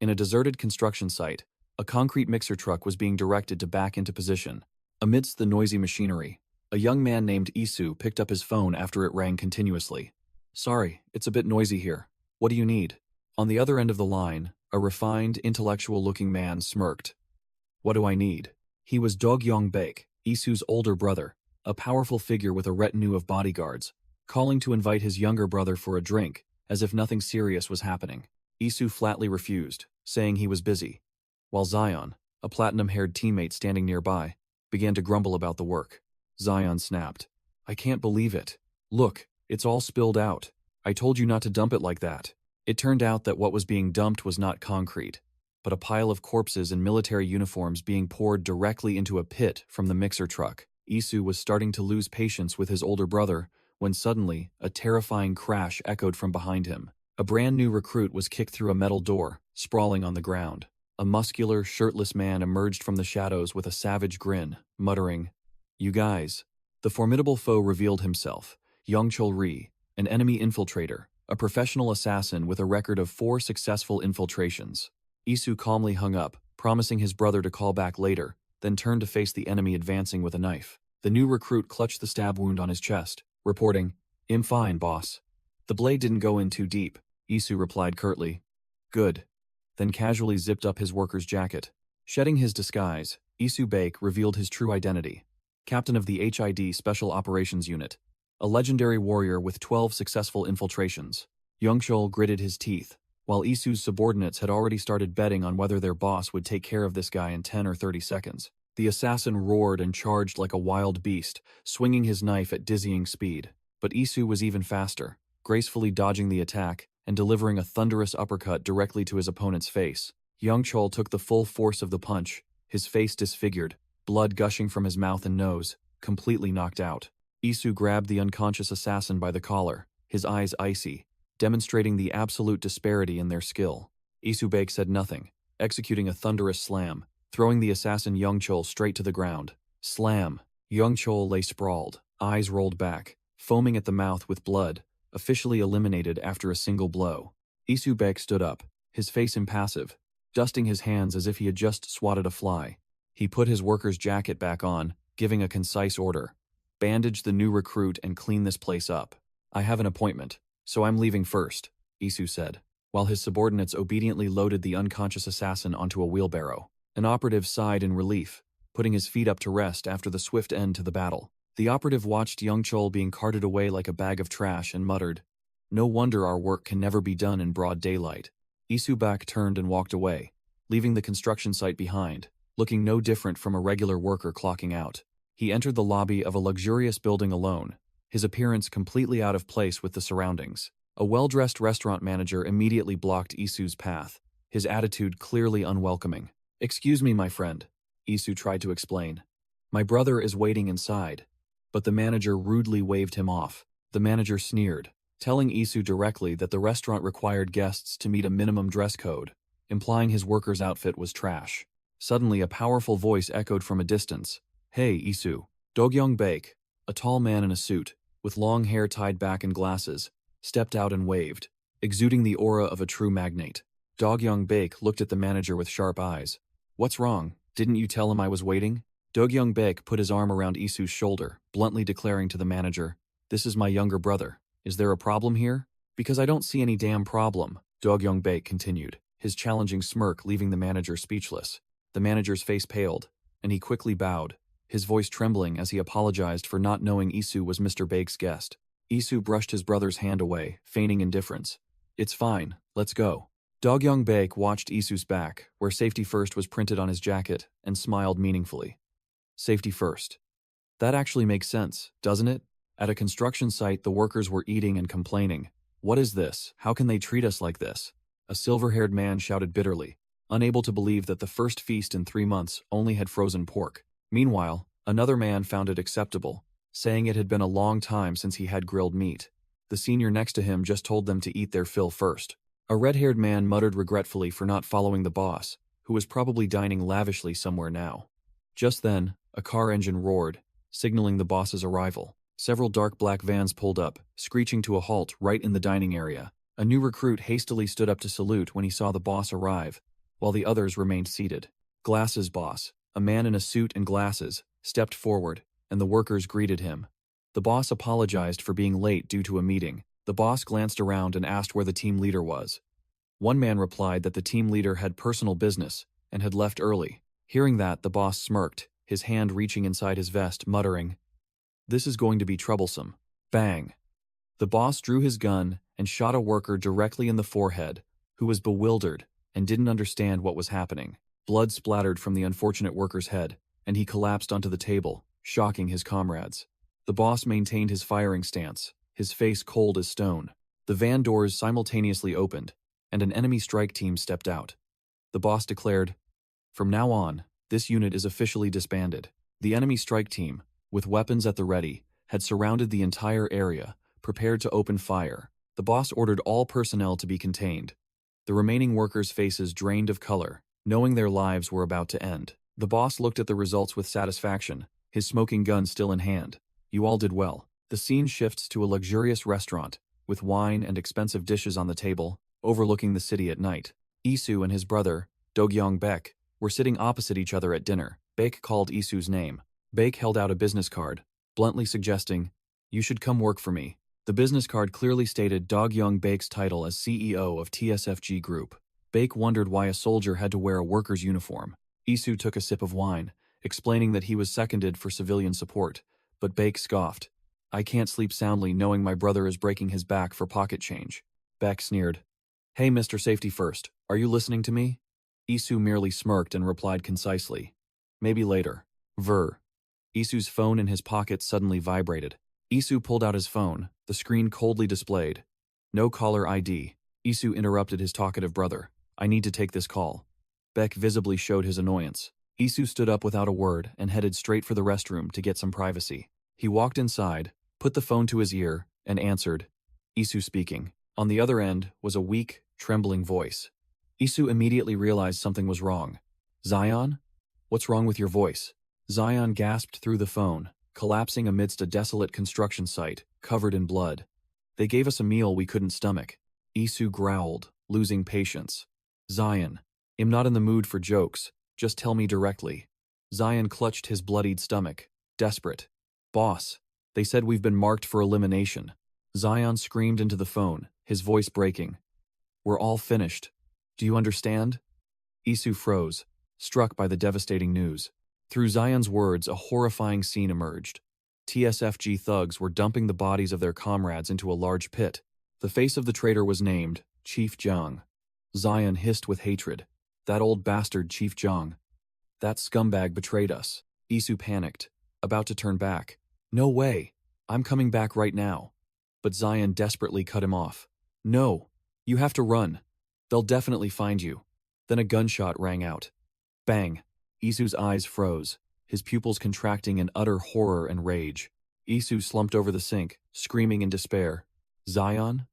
In a deserted construction site, a concrete mixer truck was being directed to back into position. Amidst the noisy machinery, a young man named Isu picked up his phone after it rang continuously. "Sorry, it's a bit noisy here. What do you need?" On the other end of the line, a refined, intellectual-looking man smirked. "What do I need?" He was Dog-Yong-baek, Isu's older brother, a powerful figure with a retinue of bodyguards, calling to invite his younger brother for a drink, as if nothing serious was happening. Isu flatly refused, saying he was busy, while Zion, a platinum-haired teammate standing nearby, began to grumble about the work. Zion snapped. "I can't believe it. Look, it's all spilled out. I told you not to dump it like that." It turned out that what was being dumped was not concrete, but a pile of corpses in military uniforms being poured directly into a pit from the mixer truck. Isu was starting to lose patience with his older brother when suddenly a terrifying crash echoed from behind him. A brand new recruit was kicked through a metal door, sprawling on the ground. A muscular, shirtless man emerged from the shadows with a savage grin, muttering, "You guys." The formidable foe revealed himself, Youngchul Ri, an enemy infiltrator, a professional assassin with a record of 4 successful infiltrations. Isu calmly hung up, promising his brother to call back later, then turned to face the enemy advancing with a knife. The new recruit clutched the stab wound on his chest, reporting, "I'm fine, boss." "The blade didn't go in too deep," Isu replied curtly. "Good." Then casually zipped up his worker's jacket. Shedding his disguise, Isu Baek revealed his true identity. Captain of the HID Special Operations Unit, a legendary warrior with 12 successful infiltrations. Youngchul gritted his teeth, while Isu's subordinates had already started betting on whether their boss would take care of this guy in 10 or 30 seconds. The assassin roared and charged like a wild beast, swinging his knife at dizzying speed. But Isu was even faster, gracefully dodging the attack and delivering a thunderous uppercut directly to his opponent's face. Youngchul took the full force of the punch, his face disfigured, blood gushing from his mouth and nose, completely knocked out. Isu grabbed the unconscious assassin by the collar, his eyes icy, demonstrating the absolute disparity in their skill. Isu Baek said nothing, executing a thunderous slam, throwing the assassin Youngchul straight to the ground. Slam! Youngchul lay sprawled, eyes rolled back, foaming at the mouth with blood, officially eliminated after a single blow. Isu Baek stood up, his face impassive, dusting his hands as if he had just swatted a fly. He put his worker's jacket back on, giving a concise order. "Bandage the new recruit and clean this place up. I have an appointment, so I'm leaving first," Isu said, while his subordinates obediently loaded the unconscious assassin onto a wheelbarrow. An operative sighed in relief, putting his feet up to rest after the swift end to the battle. The operative watched Youngchul being carted away like a bag of trash and muttered, "No wonder our work can never be done in broad daylight." Isu Baek turned and walked away, leaving the construction site behind, looking no different from a regular worker clocking out. He entered the lobby of a luxurious building alone, his appearance completely out of place with the surroundings. A well-dressed restaurant manager immediately blocked Isu's path, his attitude clearly unwelcoming. "Excuse me, my friend," Isu tried to explain. "My brother is waiting inside." But the manager rudely waved him off. The manager sneered, telling Isu directly that the restaurant required guests to meet a minimum dress code, implying his worker's outfit was trash. Suddenly a powerful voice echoed from a distance. "Hey, Isu." Dog-Yong-baek, a tall man in a suit, with long hair tied back and glasses, stepped out and waved, exuding the aura of a true magnate. Dog-Yong-baek looked at the manager with sharp eyes. "What's wrong? Didn't you tell him I was waiting?" Dog-Yong-baek put his arm around Isu's shoulder, bluntly declaring to the manager, "This is my younger brother. Is there a problem here?" "Because I don't see any damn problem," Dog-Yong-baek continued, his challenging smirk leaving the manager speechless. The manager's face paled, and he quickly bowed, his voice trembling as he apologized for not knowing Isu was Mr. Baek's guest. Isu brushed his brother's hand away, feigning indifference. "It's fine, let's go." Dog-Yong-baek watched Isu's back, where safety first was printed on his jacket, and smiled meaningfully. Safety first. That actually makes sense, doesn't it? At a construction site, the workers were eating and complaining. "What is this? How can they treat us like this?" A silver-haired man shouted bitterly, unable to believe that the first feast in 3 months only had frozen pork. Meanwhile, another man found it acceptable, saying it had been a long time since he had grilled meat. The senior next to him just told them to eat their fill first. A red-haired man muttered regretfully for not following the boss, who was probably dining lavishly somewhere now. Just then, a car engine roared, signaling the boss's arrival. Several dark black vans pulled up, screeching to a halt right in the dining area. A new recruit hastily stood up to salute when he saw the boss arrive, while the others remained seated. Glasses boss, a man in a suit and glasses, stepped forward, and the workers greeted him. The boss apologized for being late due to a meeting. The boss glanced around and asked where the team leader was. One man replied that the team leader had personal business and had left early. Hearing that, the boss smirked, his hand reaching inside his vest, muttering, "This is going to be troublesome." Bang! The boss drew his gun and shot a worker directly in the forehead, who was bewildered and didn't understand what was happening. Blood splattered from the unfortunate worker's head, and he collapsed onto the table, shocking his comrades. The boss maintained his firing stance, his face cold as stone. The van doors simultaneously opened, and an enemy strike team stepped out. The boss declared, "From now on, this unit is officially disbanded." The enemy strike team, with weapons at the ready, had surrounded the entire area, prepared to open fire. The boss ordered all personnel to be contained. The remaining workers' faces drained of color, knowing their lives were about to end. The boss looked at the results with satisfaction, his smoking gun still in hand. "You all did well." The scene shifts to a luxurious restaurant, with wine and expensive dishes on the table, overlooking the city at night. Isu and his brother, Dogyong Baek, were sitting opposite each other at dinner. Baek called Isu's name. Baek held out a business card, bluntly suggesting, "You should come work for me." The business card clearly stated Dogyong Baek's title as CEO of TSFG Group. Baek wondered why a soldier had to wear a worker's uniform. Isu took a sip of wine, explaining that he was seconded for civilian support, but Baek scoffed. "I can't sleep soundly knowing my brother is breaking his back for pocket change." Baek sneered, "Hey Mr. Safety First, are you listening to me?" Isu merely smirked and replied concisely, "Maybe later." Ver. Isu's phone in his pocket suddenly vibrated. Isu pulled out his phone, the screen coldly displayed. "No caller ID." Isu interrupted his talkative brother. "I need to take this call." Baek visibly showed his annoyance. Isu stood up without a word and headed straight for the restroom to get some privacy. He walked inside, put the phone to his ear, and answered. Isu speaking. On the other end was a weak, trembling voice. Isu immediately realized something was wrong. "Zion? What's wrong with your voice?" Zion gasped through the phone, collapsing amidst a desolate construction site, covered in blood. "They gave us a meal we couldn't stomach." Isu growled, losing patience. "Zion, I'm not in the mood for jokes, just tell me directly." Zion clutched his bloodied stomach, desperate. "Boss, they said we've been marked for elimination." Zion screamed into the phone, his voice breaking. "We're all finished. Do you understand?" Isu froze, struck by the devastating news. Through Zion's words, a horrifying scene emerged. TSFG thugs were dumping the bodies of their comrades into a large pit. The face of the traitor was named Chief Zhang. Zion hissed with hatred. "That old bastard Chief Zhang. That scumbag betrayed us." Isu panicked, about to turn back. "No way! I'm coming back right now." But Zion desperately cut him off. "No! You have to run. They'll definitely find you." Then a gunshot rang out. Bang! Isu's eyes froze, his pupils contracting in utter horror and rage. Isu slumped over the sink, screaming in despair. "Zion?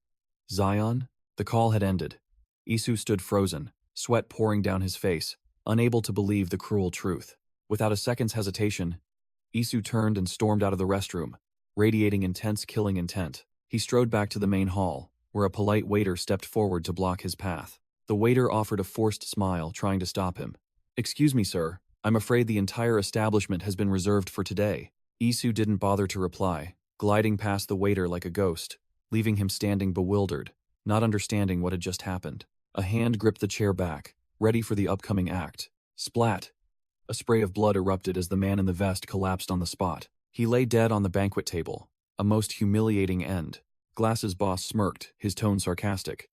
Zion?" The call had ended. Isu stood frozen, sweat pouring down his face, unable to believe the cruel truth. Without a second's hesitation, Isu turned and stormed out of the restroom, radiating intense killing intent. He strode back to the main hall, where a polite waiter stepped forward to block his path. The waiter offered a forced smile, trying to stop him. "Excuse me, sir. I'm afraid the entire establishment has been reserved for today." Isu didn't bother to reply, gliding past the waiter like a ghost, leaving him standing bewildered, not understanding what had just happened. A hand gripped the chair back, ready for the upcoming act. Splat! A spray of blood erupted as the man in the vest collapsed on the spot. He lay dead on the banquet table, a most humiliating end. Glasses boss smirked, his tone sarcastic.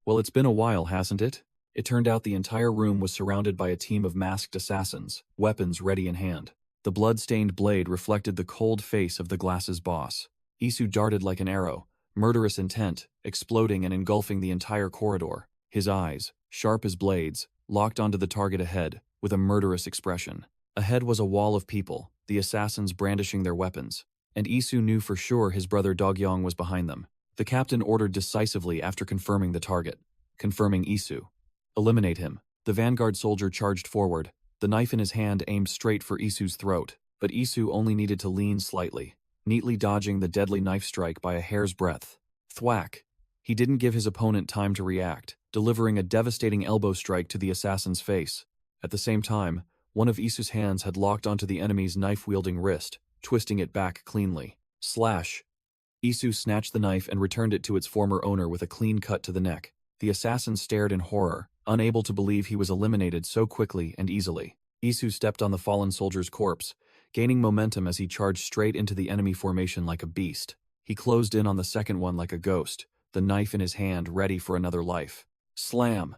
"Well, it's been a while, hasn't it?" It turned out the entire room was surrounded by a team of masked assassins, weapons ready in hand. The blood-stained blade reflected the cold face of the Glasses boss. Isu darted like an arrow, murderous intent, exploding and engulfing the entire corridor. His eyes, sharp as blades, locked onto the target ahead, with a murderous expression. Ahead was a wall of people, the assassins brandishing their weapons, and Isu knew for sure his brother Dogyong was behind them. The captain ordered decisively after confirming the target. Confirming Isu. "Eliminate him." The vanguard soldier charged forward, the knife in his hand aimed straight for Isu's throat, but Isu only needed to lean slightly, neatly dodging the deadly knife strike by a hair's breadth. Thwack! He didn't give his opponent time to react, delivering a devastating elbow strike to the assassin's face. At the same time, one of Isu's hands had locked onto the enemy's knife-wielding wrist, twisting it back cleanly. Slash! Isu snatched the knife and returned it to its former owner with a clean cut to the neck. The assassin stared in horror, unable to believe he was eliminated so quickly and easily. Isu stepped on the fallen soldier's corpse, gaining momentum as he charged straight into the enemy formation like a beast. He closed in on the second one like a ghost, the knife in his hand ready for another life. Slam!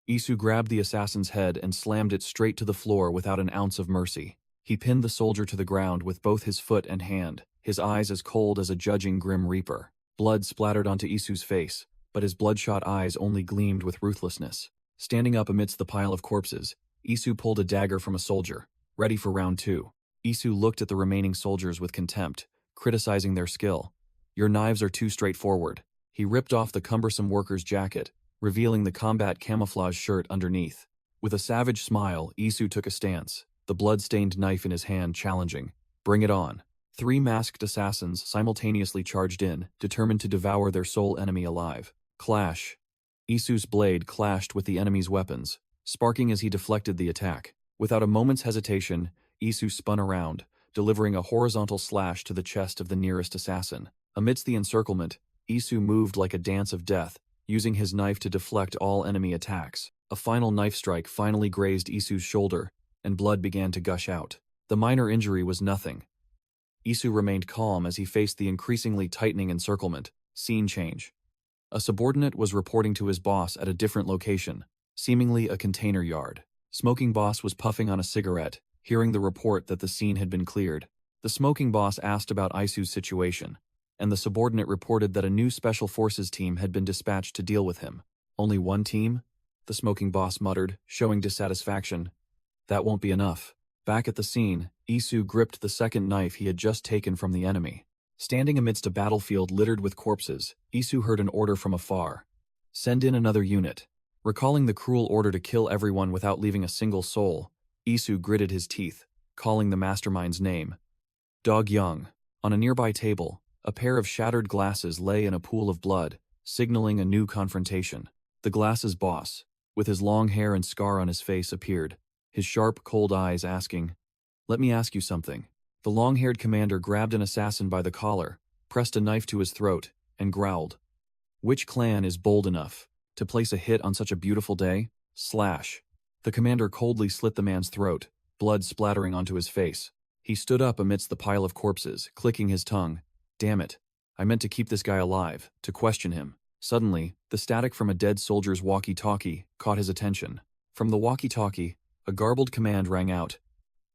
Isu grabbed the assassin's head and slammed it straight to the floor without an ounce of mercy. He pinned the soldier to the ground with both his foot and hand, his eyes as cold as a judging grim reaper. Blood splattered onto Isu's face, but his bloodshot eyes only gleamed with ruthlessness. Standing up amidst the pile of corpses, Isu pulled a dagger from a soldier, ready for round 2. Isu looked at the remaining soldiers with contempt, criticizing their skill. "Your knives are too straightforward." He ripped off the cumbersome worker's jacket, revealing the combat camouflage shirt underneath. With a savage smile, Isu took a stance, the blood-stained knife in his hand challenging. "Bring it on." 3 masked assassins simultaneously charged in, determined to devour their sole enemy alive. Clash. Isu's blade clashed with the enemy's weapons, sparking as he deflected the attack. Without a moment's hesitation, Isu spun around, delivering a horizontal slash to the chest of the nearest assassin. Amidst the encirclement, Isu moved like a dance of death, using his knife to deflect all enemy attacks. A final knife strike finally grazed Isu's shoulder, and blood began to gush out. The minor injury was nothing. Isu remained calm as he faced the increasingly tightening encirclement. Scene change. A subordinate was reporting to his boss at a different location, seemingly a container yard. Smoking boss was puffing on a cigarette, hearing the report that the scene had been cleared. The smoking boss asked about Isu's situation, and the subordinate reported that a new special forces team had been dispatched to deal with him. "Only one team?" the smoking boss muttered, showing dissatisfaction. "That won't be enough." Back at the scene, Isu gripped the second knife he had just taken from the enemy. Standing amidst a battlefield littered with corpses, Isu heard an order from afar. "Send in another unit." Recalling the cruel order to kill everyone without leaving a single soul, Isu gritted his teeth, calling the mastermind's name. Dog Young. On a nearby table, a pair of shattered glasses lay in a pool of blood, signaling a new confrontation. The glasses boss, with his long hair and scar on his face, appeared, his sharp, cold eyes asking, "Let me ask you something." The long-haired commander grabbed an assassin by the collar, pressed a knife to his throat, and growled. "Which clan is bold enough to place a hit on such a beautiful day?" Slash. The commander coldly slit the man's throat, blood splattering onto his face. He stood up amidst the pile of corpses, clicking his tongue. "Damn it. I meant to keep this guy alive, to question him." Suddenly, the static from a dead soldier's walkie-talkie caught his attention. From the walkie-talkie, a garbled command rang out.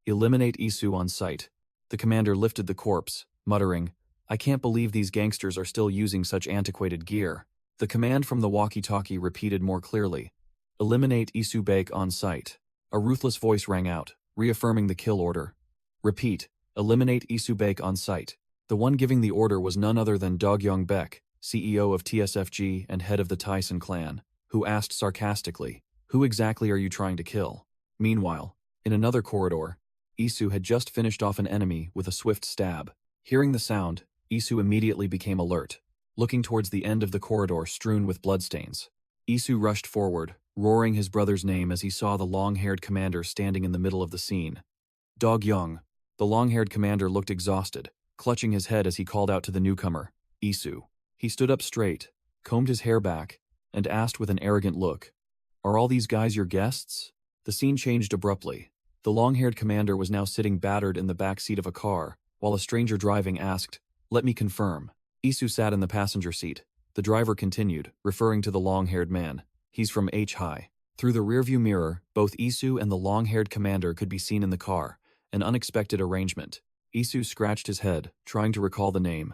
"Eliminate Isu on sight." The commander lifted the corpse, muttering, "I can't believe these gangsters are still using such antiquated gear." The command from the walkie-talkie repeated more clearly. "Eliminate Isu Bake on sight." A ruthless voice rang out, reaffirming the kill order. "Repeat, eliminate Isu Bake on sight." The one giving the order was none other than Dogyong Baek, CEO of TSFG and head of the Tyson clan, who asked sarcastically, "Who exactly are you trying to kill?" Meanwhile, in another corridor, Isu had just finished off an enemy with a swift stab. Hearing the sound, Isu immediately became alert, looking towards the end of the corridor strewn with bloodstains. Isu rushed forward, roaring his brother's name as he saw the long-haired commander standing in the middle of the scene. "Dog Young." The long-haired commander looked exhausted, clutching his head as he called out to the newcomer, "Isu." He stood up straight, combed his hair back, and asked with an arrogant look, "Are all these guys your guests?" The scene changed abruptly. The long-haired commander was now sitting battered in the back seat of a car, while a stranger driving asked, "Let me confirm." Isu sat in the passenger seat. The driver continued, referring to the long-haired man, "He's from H-High." Through the rearview mirror, both Isu and the long-haired commander could be seen in the car, an unexpected arrangement. Isu scratched his head, trying to recall the name.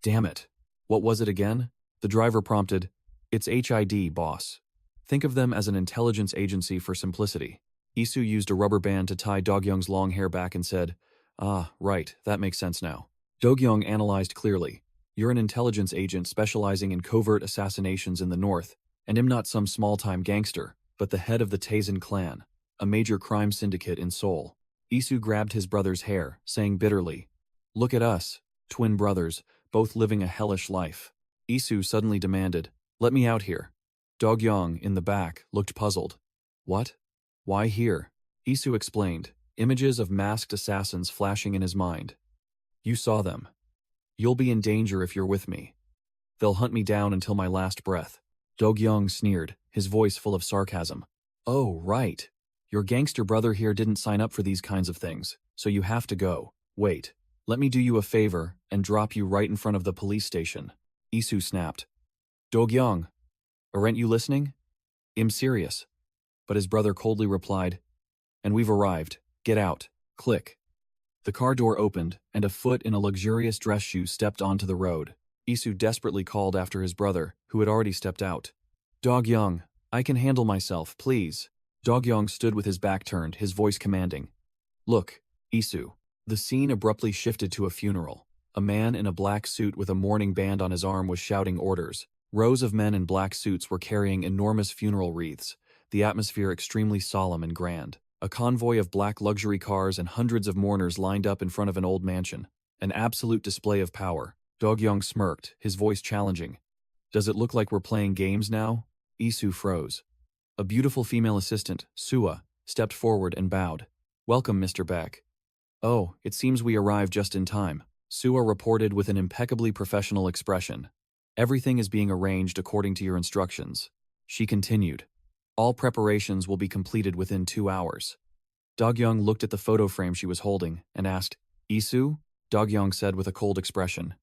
"Damn it. What was it again?" The driver prompted, "It's HID, boss. Think of them as an intelligence agency for simplicity." Isu used a rubber band to tie Dogyong's long hair back and said, "Ah, right, that makes sense now." Dogyong analyzed clearly. "You're an intelligence agent specializing in covert assassinations in the north, and I'm not some small-time gangster, but the head of the Taizan clan, a major crime syndicate in Seoul." Isu grabbed his brother's hair, saying bitterly, "Look at us, twin brothers, both living a hellish life." Isu suddenly demanded, Let me out here. Dogyong, in the back, looked puzzled. What? Why here? Isu explained, images of masked assassins flashing in his mind. You saw them. You'll be in danger if you're with me. They'll hunt me down until my last breath. Dogyong sneered, his voice full of sarcasm. Oh, right. Your gangster brother here didn't sign up for these kinds of things, so you have to go. Wait, let me do you a favor and drop you right in front of the police station. Isu snapped. Dogyong, aren't you listening? I'm serious. But his brother coldly replied, and we've arrived. Get out. Click. The car door opened, and a foot in a luxurious dress shoe stepped onto the road. Isu desperately called after his brother, who had already stepped out. Dogyong, I can handle myself, please. Dogyong stood with his back turned, his voice commanding. Look, Isu. The scene abruptly shifted to a funeral. A man in a black suit with a mourning band on his arm was shouting orders. Rows of men in black suits were carrying enormous funeral wreaths, the atmosphere extremely solemn and grand. A convoy of black luxury cars and hundreds of mourners lined up in front of an old mansion. An absolute display of power. Dogyong smirked, his voice challenging. Does it look like we're playing games now? Isu froze. A beautiful female assistant, Sua, stepped forward and bowed. Welcome, Mr. Beck. Oh, it seems we arrived just in time, Sua reported with an impeccably professional expression. Everything is being arranged according to your instructions. She continued. All preparations will be completed within 2 hours. Dogyong looked at the photo frame she was holding and asked, Isu? Dogyong said with a cold expression.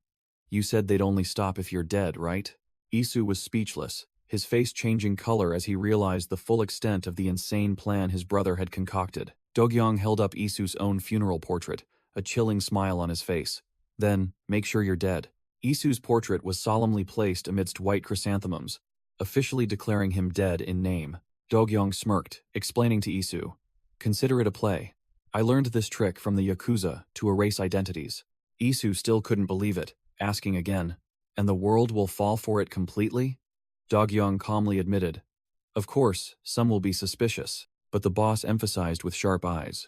You said they'd only stop if you're dead, right? Isu was speechless, his face changing color as he realized the full extent of the insane plan his brother had concocted. Dogyong held up Isu's own funeral portrait, a chilling smile on his face. Then, make sure you're dead. Isu's portrait was solemnly placed amidst white chrysanthemums, officially declaring him dead in name. Dogyong smirked, explaining to Isu, consider it a play. I learned this trick from the Yakuza to erase identities. Isu still couldn't believe it, asking again, and the world will fall for it completely? Dogyong calmly admitted, of course, some will be suspicious, but the boss emphasized with sharp eyes.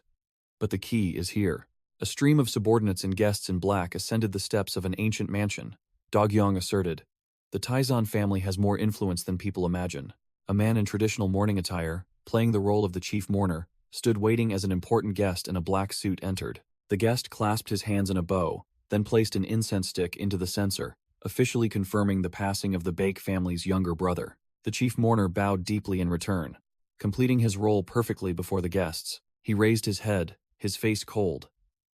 But the key is here. A stream of subordinates and guests in black ascended the steps of an ancient mansion. Dogyong asserted, the Taizan family has more influence than people imagine. A man in traditional mourning attire, playing the role of the chief mourner, stood waiting as an important guest in a black suit entered. The guest clasped his hands in a bow, then placed an incense stick into the censer, officially confirming the passing of the Bake family's younger brother. The chief mourner bowed deeply in return, completing his role perfectly before the guests. He raised his head, his face cold.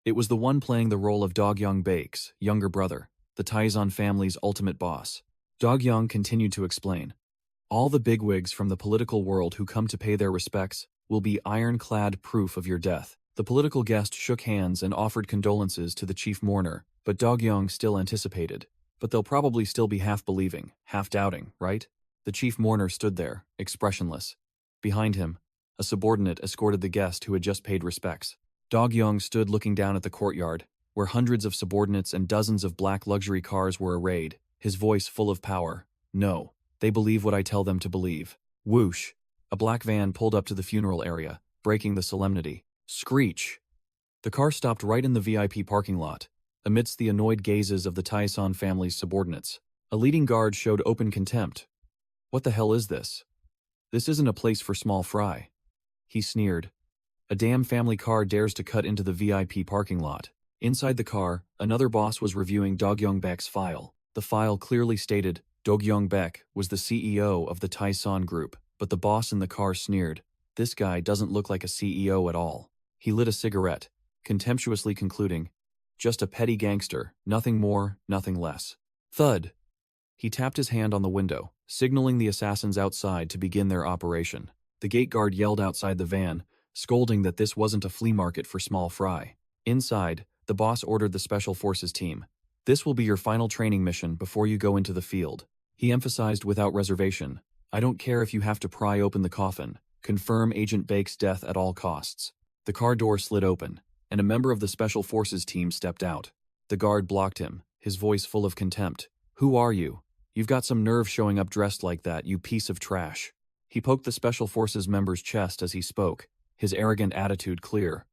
It was the one playing the role of Dogyong Bake's younger brother, the Taizan family's ultimate boss. Dogyong continued to explain. All the bigwigs from the political world who come to pay their respects will be ironclad proof of your death. The political guest shook hands and offered condolences to the chief mourner, but Dogyong still anticipated. But they'll probably still be half believing, half doubting, right? The chief mourner stood there, expressionless. Behind him, a subordinate escorted the guest who had just paid respects. Dogyong stood looking down at the courtyard, where hundreds of subordinates and dozens of black luxury cars were arrayed, his voice full of power. No, they believe what I tell them to believe. Whoosh! A black van pulled up to the funeral area, breaking the solemnity. Screech! The car stopped right in the VIP parking lot, amidst the annoyed gazes of the Taizan family's subordinates. A leading guard showed open contempt. What the hell is this? This isn't a place for small fry. He sneered. A damn family car dares to cut into the VIP parking lot. Inside the car, another boss was reviewing Dogyong Baek's file. The file clearly stated Dogyong Baek was the CEO of the Taizan group, but the boss in the car sneered. This guy doesn't look like a CEO at all. He lit a cigarette, contemptuously concluding, just a petty gangster, nothing more, nothing less. Thud! He tapped his hand on the window, signaling the assassins outside to begin their operation. The gate guard yelled outside the van, scolding that this wasn't a flea market for small fry. Inside, the boss ordered the Special Forces team. This will be your final training mission before you go into the field. He emphasized without reservation, I don't care if you have to pry open the coffin. Confirm Agent Bake's death at all costs. The car door slid open, and a member of the Special Forces team stepped out. The guard blocked him, his voice full of contempt. Who are you? You've got some nerve showing up dressed like that, you piece of trash. He poked the Special Forces member's chest as he spoke, his arrogant attitude clear.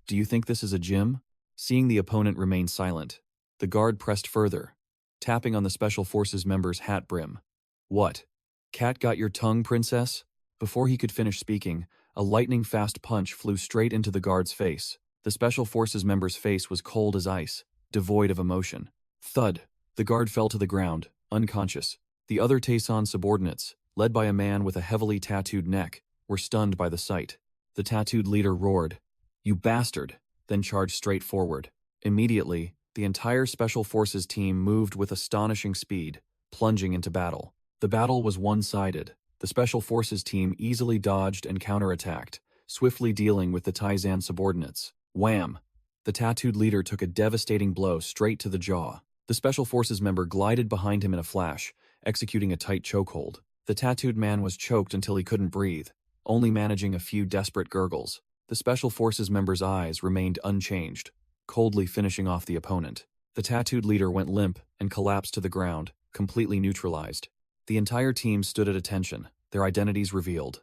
Do you think this is a gym? Seeing the opponent remain silent, the guard pressed further, tapping on the Special Forces member's hat brim. What? Cat got your tongue, princess? Before he could finish speaking, a lightning-fast punch flew straight into the guard's face. The Special Forces member's face was cold as ice, devoid of emotion. Thud. The guard fell to the ground, unconscious. The other Tayson subordinates, led by a man with a heavily tattooed neck, were stunned by the sight. The tattooed leader roared, "You bastard!" then charged straight forward. Immediately, the entire Special Forces team moved with astonishing speed, plunging into battle. The battle was one-sided. The Special Forces team easily dodged and counterattacked, swiftly dealing with the Taizan subordinates. Wham! The tattooed leader took a devastating blow straight to the jaw. The Special Forces member glided behind him in a flash, executing a tight chokehold. The tattooed man was choked until he couldn't breathe, only managing a few desperate gurgles. The Special Forces member's eyes remained unchanged, coldly finishing off the opponent. The tattooed leader went limp and collapsed to the ground, completely neutralized. The entire team stood at attention, their identities revealed.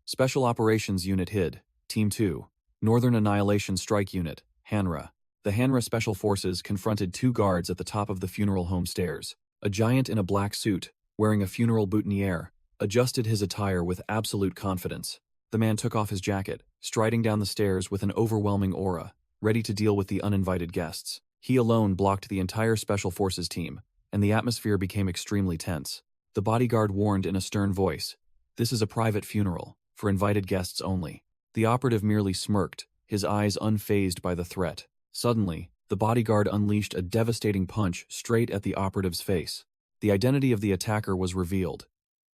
Special Operations Unit hid, Team 2, Northern Annihilation Strike Unit, Hanra. The Hanra Special Forces confronted two guards at the top of the funeral home stairs. A giant in a black suit, wearing a funeral boutonniere, adjusted his attire with absolute confidence. The man took off his jacket, striding down the stairs with an overwhelming aura, ready to deal with the uninvited guests. He alone blocked the entire Special Forces team, and the atmosphere became extremely tense. The bodyguard warned in a stern voice, "This is a private funeral, for invited guests only." The operative merely smirked, his eyes unfazed by the threat. Suddenly, the bodyguard unleashed a devastating punch straight at the operative's face. The identity of the attacker was revealed.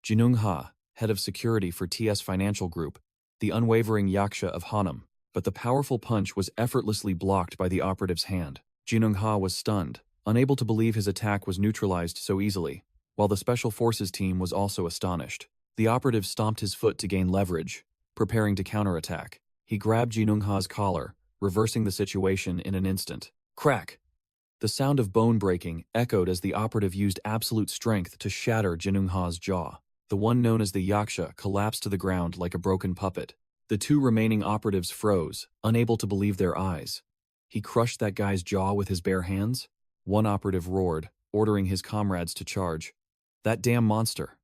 Jinung Ha, head of security for TS Financial Group, the unwavering Yaksha of Hanam. But the powerful punch was effortlessly blocked by the operative's hand. Jinung Ha was stunned, unable to believe his attack was neutralized so easily, while the Special Forces team was also astonished. The operative stomped his foot to gain leverage, preparing to counterattack. He grabbed Jinung Ha's collar, reversing the situation in an instant. Crack! The sound of bone breaking echoed as the operative used absolute strength to shatter Jinung Ha's jaw. The one known as the Yaksha collapsed to the ground like a broken puppet. The two remaining operatives froze, unable to believe their eyes. He crushed that guy's jaw with his bare hands? One operative roared, ordering his comrades to charge. That damn monster.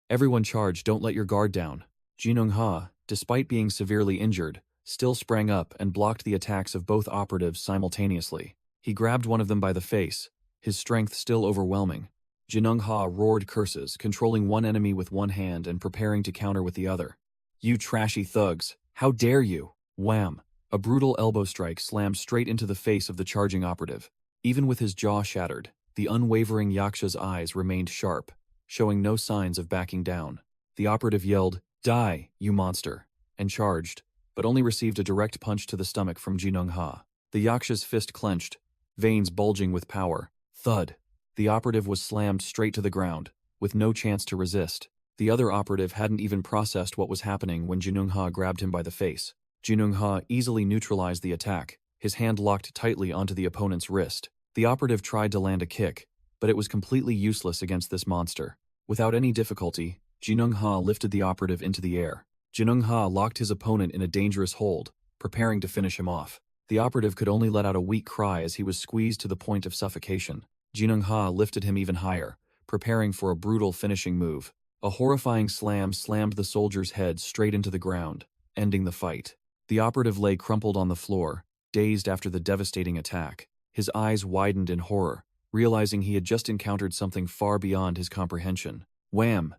Everyone charge, don't let your guard down. Jinung Ha, despite being severely injured, still sprang up and blocked the attacks of both operatives simultaneously. He grabbed one of them by the face, his strength still overwhelming. Jinung Ha roared curses, controlling one enemy with one hand and preparing to counter with the other. "You trashy thugs! How dare you!" Wham! A brutal elbow strike slammed straight into the face of the charging operative. Even with his jaw shattered, the unwavering Yaksha's eyes remained sharp, showing no signs of backing down. The operative yelled, "Die, you monster!" and charged, but only received a direct punch to the stomach from Jinung Ha. The Yaksha's fist clenched, veins bulging with power. Thud! The operative was slammed straight to the ground, with no chance to resist. The other operative hadn't even processed what was happening when Jinung Ha grabbed him by the face. Jinung Ha easily neutralized the attack, his hand locked tightly onto the opponent's wrist. The operative tried to land a kick, but it was completely useless against this monster. Without any difficulty, Jinung Ha lifted the operative into the air. Jinung Ha locked his opponent in a dangerous hold, preparing to finish him off. The operative could only let out a weak cry as he was squeezed to the point of suffocation. Jinung Ha lifted him even higher, preparing for a brutal finishing move. A horrifying slam slammed the soldier's head straight into the ground, ending the fight. The operative lay crumpled on the floor, dazed after the devastating attack. His eyes widened in horror, realizing he had just encountered something far beyond his comprehension. Wham!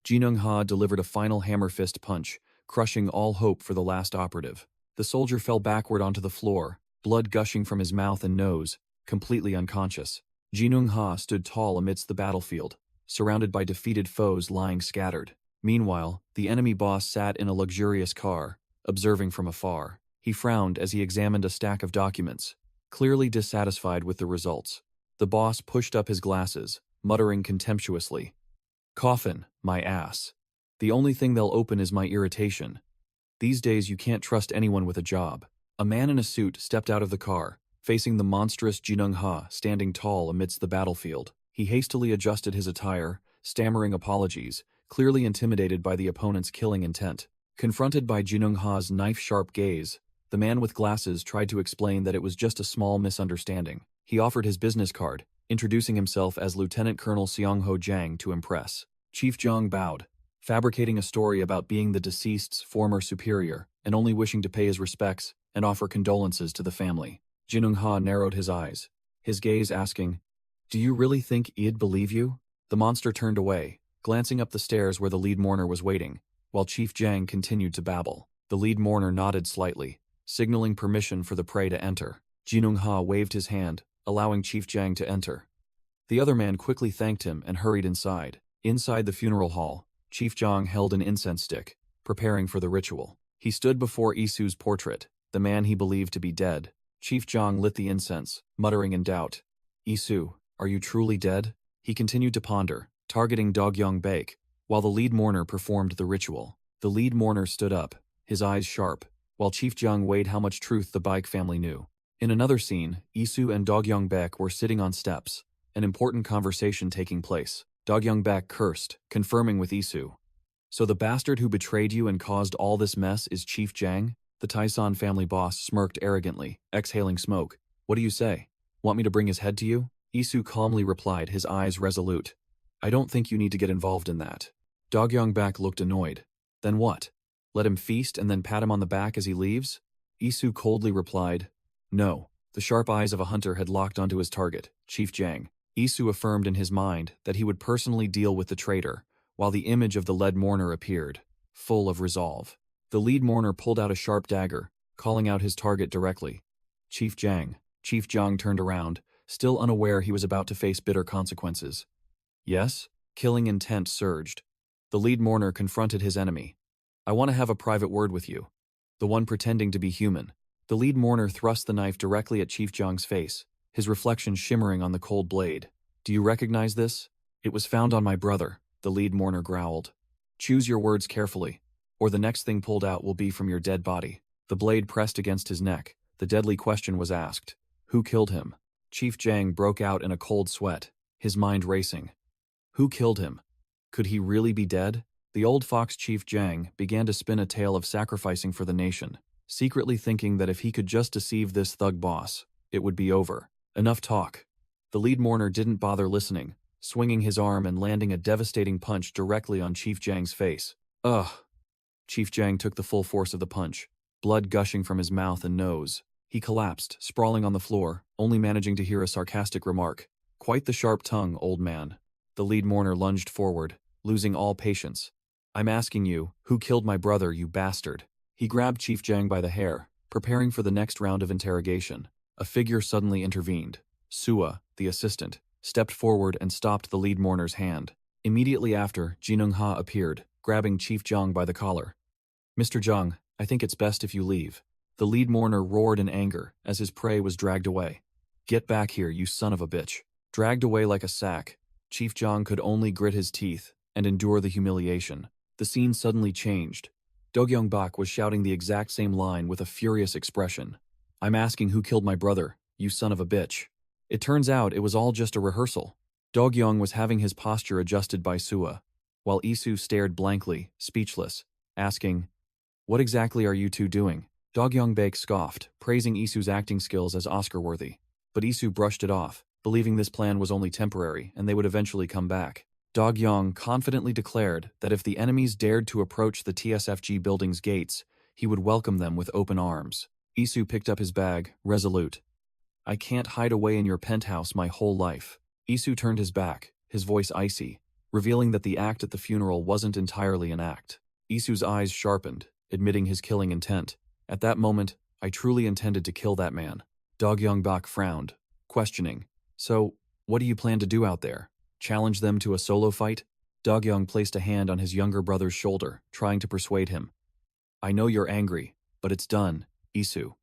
Jinung Ha delivered a final hammer fist punch, crushing all hope for the last operative. The soldier fell backward onto the floor, blood gushing from his mouth and nose, completely unconscious. Jinung Ha stood tall amidst the battlefield, surrounded by defeated foes lying scattered. Meanwhile, the enemy boss sat in a luxurious car, observing from afar. He frowned as he examined a stack of documents, clearly dissatisfied with the results. The boss pushed up his glasses, muttering contemptuously, "Coffin, my ass. The only thing they'll open is my irritation. These days you can't trust anyone with a job." A man in a suit stepped out of the car, facing the monstrous Jinung Ha standing tall amidst the battlefield. He hastily adjusted his attire, stammering apologies, clearly intimidated by the opponent's killing intent. Confronted by Jinung Ha's knife-sharp gaze, the man with glasses tried to explain that it was just a small misunderstanding. He offered his business card, introducing himself as Lieutenant Colonel Seongho Jang to impress. Chief Jong bowed, fabricating a story about being the deceased's former superior and only wishing to pay his respects and offer condolences to the family. Jinung-ha narrowed his eyes, his gaze asking, "Do you really think I'd believe you?" The monster turned away, glancing up the stairs where the lead mourner was waiting, while Chief Jang continued to babble. The lead mourner nodded slightly, signaling permission for the prey to enter. Jinung-ha waved his hand, allowing Chief Jang to enter. The other man quickly thanked him and hurried inside. Inside the funeral hall, Chief Jang held an incense stick, preparing for the ritual. He stood before Isu's portrait, the man he believed to be dead. Chief Jang lit the incense, muttering in doubt. "Isu, are you truly dead?" He continued to ponder, targeting Dogyong Baek, while the lead mourner performed the ritual. The lead mourner stood up, his eyes sharp, while Chief Jang weighed how much truth the Baek family knew. In another scene, Isu and Dogyong Baek were sitting on steps, an important conversation taking place. Dogyong Baek cursed, confirming with Isu. "So the bastard who betrayed you and caused all this mess is Chief Jang?" The Taesan family boss smirked arrogantly, exhaling smoke. "What do you say? Want me to bring his head to you?" Isu calmly replied, his eyes resolute. "I don't think you need to get involved in that." Dogyong Baek looked annoyed. "Then what? Let him feast and then pat him on the back as he leaves?" Isu coldly replied, "No." The sharp eyes of a hunter had locked onto his target, Chief Jang. Isu affirmed in his mind that he would personally deal with the traitor, while the image of the lead mourner appeared, full of resolve. The lead mourner pulled out a sharp dagger, calling out his target directly. "Chief Jang." Chief Jang turned around, still unaware he was about to face bitter consequences. "Yes?" Killing intent surged. The lead mourner confronted his enemy. "I want to have a private word with you." The one pretending to be human. The lead mourner thrust the knife directly at Chief Jang's face, his reflection shimmering on the cold blade. "Do you recognize this?" "It was found on my brother," the lead mourner growled. "Choose your words carefully, or the next thing pulled out will be from your dead body." The blade pressed against his neck. The deadly question was asked. Who killed him? Chief Jang broke out in a cold sweat, his mind racing. Who killed him? Could he really be dead? The old fox Chief Jang began to spin a tale of sacrificing for the nation, secretly thinking that if he could just deceive this thug boss, it would be over. Enough talk. The lead mourner didn't bother listening, swinging his arm and landing a devastating punch directly on Chief Jang's face. Ugh. Chief Jang took the full force of the punch, blood gushing from his mouth and nose. He collapsed, sprawling on the floor, only managing to hear a sarcastic remark. "Quite the sharp tongue, old man." The lead mourner lunged forward, losing all patience. "I'm asking you, who killed my brother, you bastard?" He grabbed Chief Jang by the hair, preparing for the next round of interrogation. A figure suddenly intervened. Sua, the assistant, stepped forward and stopped the lead mourner's hand. Immediately after, Jinung-ha appeared, grabbing Chief Jang by the collar. "Mr. Jang, I think it's best if you leave." The lead mourner roared in anger as his prey was dragged away. "Get back here, you son of a bitch." Dragged away like a sack, Chief Jang could only grit his teeth and endure the humiliation. The scene suddenly changed. Dogyong-bak was shouting the exact same line with a furious expression. "I'm asking who killed my brother, you son of a bitch." It turns out it was all just a rehearsal. Dogyong was having his posture adjusted by Sua, while Isu stared blankly, speechless, asking, "What exactly are you two doing?" Dogyong Baek scoffed, praising Isu's acting skills as Oscar-worthy. But Isu brushed it off, believing this plan was only temporary and they would eventually come back. Dogyong confidently declared that if the enemies dared to approach the TSFG building's gates, he would welcome them with open arms. Isu picked up his bag, resolute. "I can't hide away in your penthouse my whole life." Isu turned his back, his voice icy, revealing that the act at the funeral wasn't entirely an act. Isu's eyes sharpened, admitting his killing intent. At that moment, "I truly intended to kill that man." Dogyong-bak frowned, questioning, "So, what do you plan to do out there? Challenge them to a solo fight?" Dogyong placed a hand on his younger brother's shoulder, trying to persuade him. "I know you're angry, but it's done, Isu.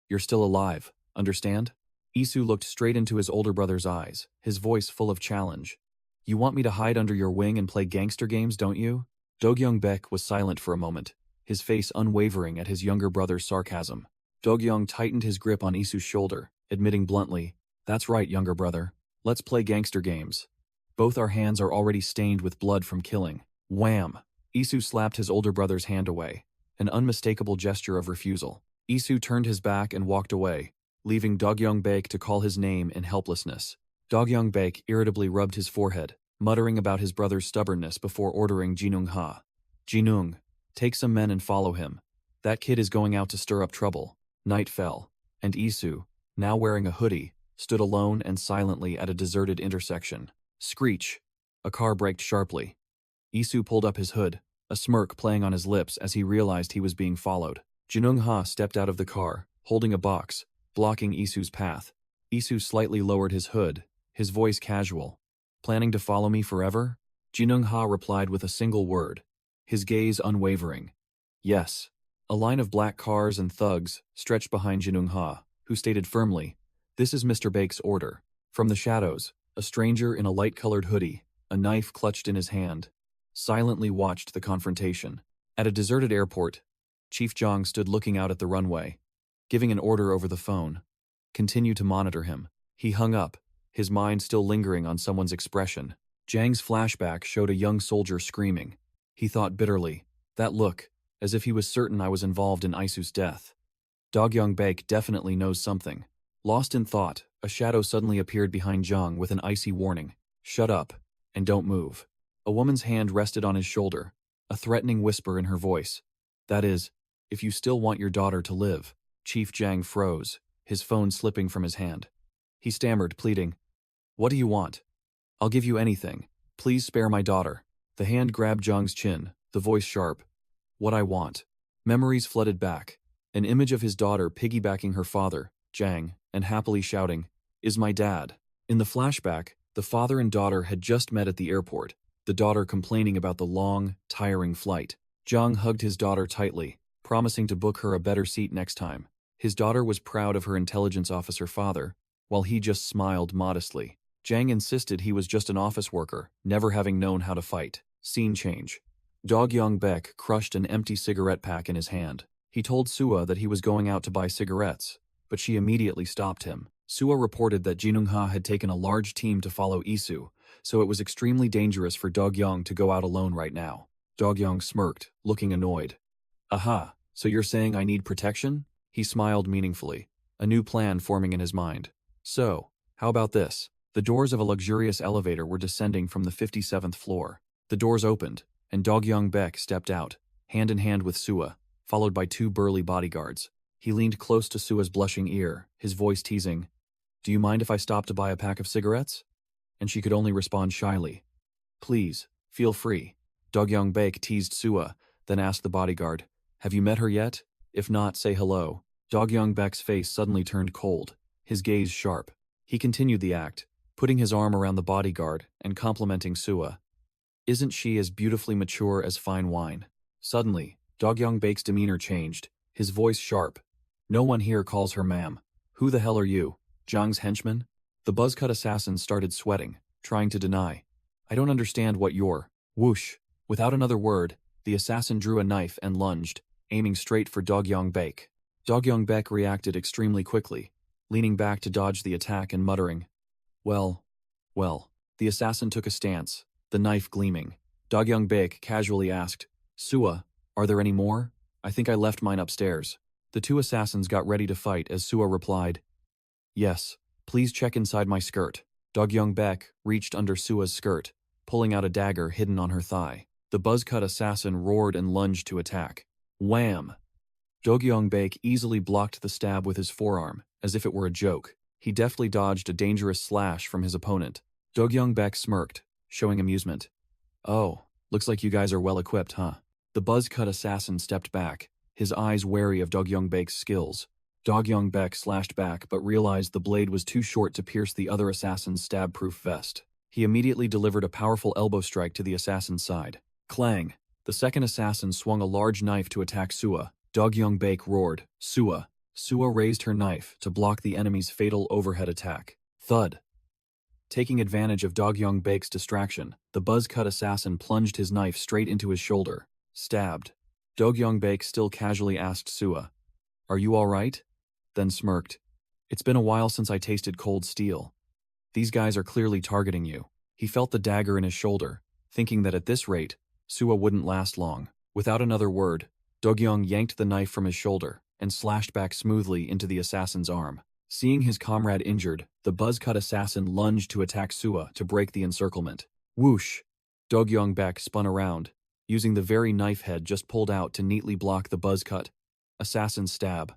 You're still alive, understand?" Isu looked straight into his older brother's eyes, his voice full of challenge. "You want me to hide under your wing and play gangster games, don't you?" Dogyong Baek was silent for a moment, his face unwavering at his younger brother's sarcasm. Dogyong tightened his grip on Isu's shoulder, admitting bluntly, "That's right, younger brother. Let's play gangster games. Both our hands are already stained with blood from killing." Wham! Isu slapped his older brother's hand away, an unmistakable gesture of refusal. Isu turned his back and walked away, leaving Dogyong Baek to call his name in helplessness. Dogyong Baek irritably rubbed his forehead, muttering about his brother's stubbornness before ordering Jinung Ha. Jinung, take some men and follow him. That kid is going out to stir up trouble. Night fell, and Isu, now wearing a hoodie, stood alone and silently at a deserted intersection. Screech! A car braked sharply. Isu pulled up his hood, a smirk playing on his lips as he realized he was being followed. Jinung Ha stepped out of the car, holding a box, blocking Isu's path. Isu slightly lowered his hood, his voice casual. Planning to follow me forever? Jinung Ha replied with a single word, his gaze unwavering. Yes. A line of black cars and thugs stretched behind Jinung Ha, who stated firmly, "This is Mr. Baek's order." From the shadows, a stranger in a light-colored hoodie, a knife clutched in his hand, silently watched the confrontation. At a deserted airport, Chief Zhang stood looking out at the runway, giving an order over the phone. Continue to monitor him. He hung up, his mind still lingering on someone's expression. Zhang's flashback showed a young soldier screaming. He thought bitterly, that look, as if he was certain I was involved in Isu's death. Dogyong Baek definitely knows something. Lost in thought, a shadow suddenly appeared behind Zhang with an icy warning. Shut up, and don't move. A woman's hand rested on his shoulder, a threatening whisper in her voice. That is, if you still want your daughter to live. Chief Zhang froze, his phone slipping from his hand. He stammered, pleading, "What do you want? I'll give you anything. Please spare my daughter." The hand grabbed Zhang's chin, the voice sharp. What I want. Memories flooded back. An image of his daughter piggybacking her father, Zhang, and happily shouting, "Is my dad." In the flashback, the father and daughter had just met at the airport, the daughter complaining about the long, tiring flight. Zhang hugged his daughter tightly, promising to book her a better seat next time. His daughter was proud of her intelligence officer father, while he just smiled modestly. Zhang insisted he was just an office worker, never having known how to fight. Scene change. Dogyong Baek crushed an empty cigarette pack in his hand. He told Sua that he was going out to buy cigarettes, but she immediately stopped him. Sua reported that Jinung Ha had taken a large team to follow Isu, so it was extremely dangerous for Dogyong to go out alone right now. Dogyong smirked, looking annoyed. Aha, so you're saying I need protection? He smiled meaningfully, a new plan forming in his mind. So, how about this? The doors of a luxurious elevator were descending from the 57th floor. The doors opened, and Dogyong Baek stepped out, hand in hand with Sua, followed by two burly bodyguards. He leaned close to Sua's blushing ear, his voice teasing, "Do you mind if I stop to buy a pack of cigarettes?" And she could only respond shyly, "Please, feel free." Dogyong Baek teased Sua, then asked the bodyguard, "Have you met her yet? If not, say hello." Dogyong Baek's face suddenly turned cold, his gaze sharp. He continued the act, putting his arm around the bodyguard and complimenting Sua. "Isn't she as beautifully mature as fine wine?" Suddenly, Dogyong Baek's demeanor changed, his voice sharp. "No one here calls her ma'am. Who the hell are you? Zhang's henchman?" The buzzcut assassin started sweating, trying to deny. "I don't understand what you're—" Whoosh! Without another word, the assassin drew a knife and lunged, aiming straight for Dogyong Baek. Dogyong Baek reacted extremely quickly, leaning back to dodge the attack and muttering, Well. The assassin took a stance, the knife gleaming. Dogyong Baek casually asked, "Sua, are there any more? I think I left mine upstairs." The two assassins got ready to fight as Sua replied, "Yes, please check inside my skirt." Dogyong Baek reached under Sua's skirt, pulling out a dagger hidden on her thigh. The buzzcut assassin roared and lunged to attack. Wham! Dogyong Baek easily blocked the stab with his forearm, as if it were a joke. He deftly dodged a dangerous slash from his opponent. Dogyong Baek smirked, showing amusement. "Oh, looks like you guys are well equipped, huh?" The buzzcut assassin stepped back, his eyes wary of Dogyong Baek's skills. Dogyong Baek slashed back but realized the blade was too short to pierce the other assassin's stab-proof vest. He immediately delivered a powerful elbow strike to the assassin's side. Clang! The second assassin swung a large knife to attack Sua. Dogyong Baek roared, "Sua!" Sua raised her knife to block the enemy's fatal overhead attack. Thud! Taking advantage of Dogyong Baek's distraction, the buzzcut assassin plunged his knife straight into his shoulder. Stabbed. Dogyong Baek still casually asked Sua, "Are you all right?" Then smirked. "It's been a while since I tasted cold steel. These guys are clearly targeting you." He felt the dagger in his shoulder, thinking that at this rate, Sua wouldn't last long. Without another word, Dogyong yanked the knife from his shoulder and slashed back smoothly into the assassin's arm. Seeing his comrade injured, the buzzcut assassin lunged to attack Sua to break the encirclement. Whoosh! Dogyong Baek spun around, using the very knife head just pulled out to neatly block the buzz cut. Assassin stab.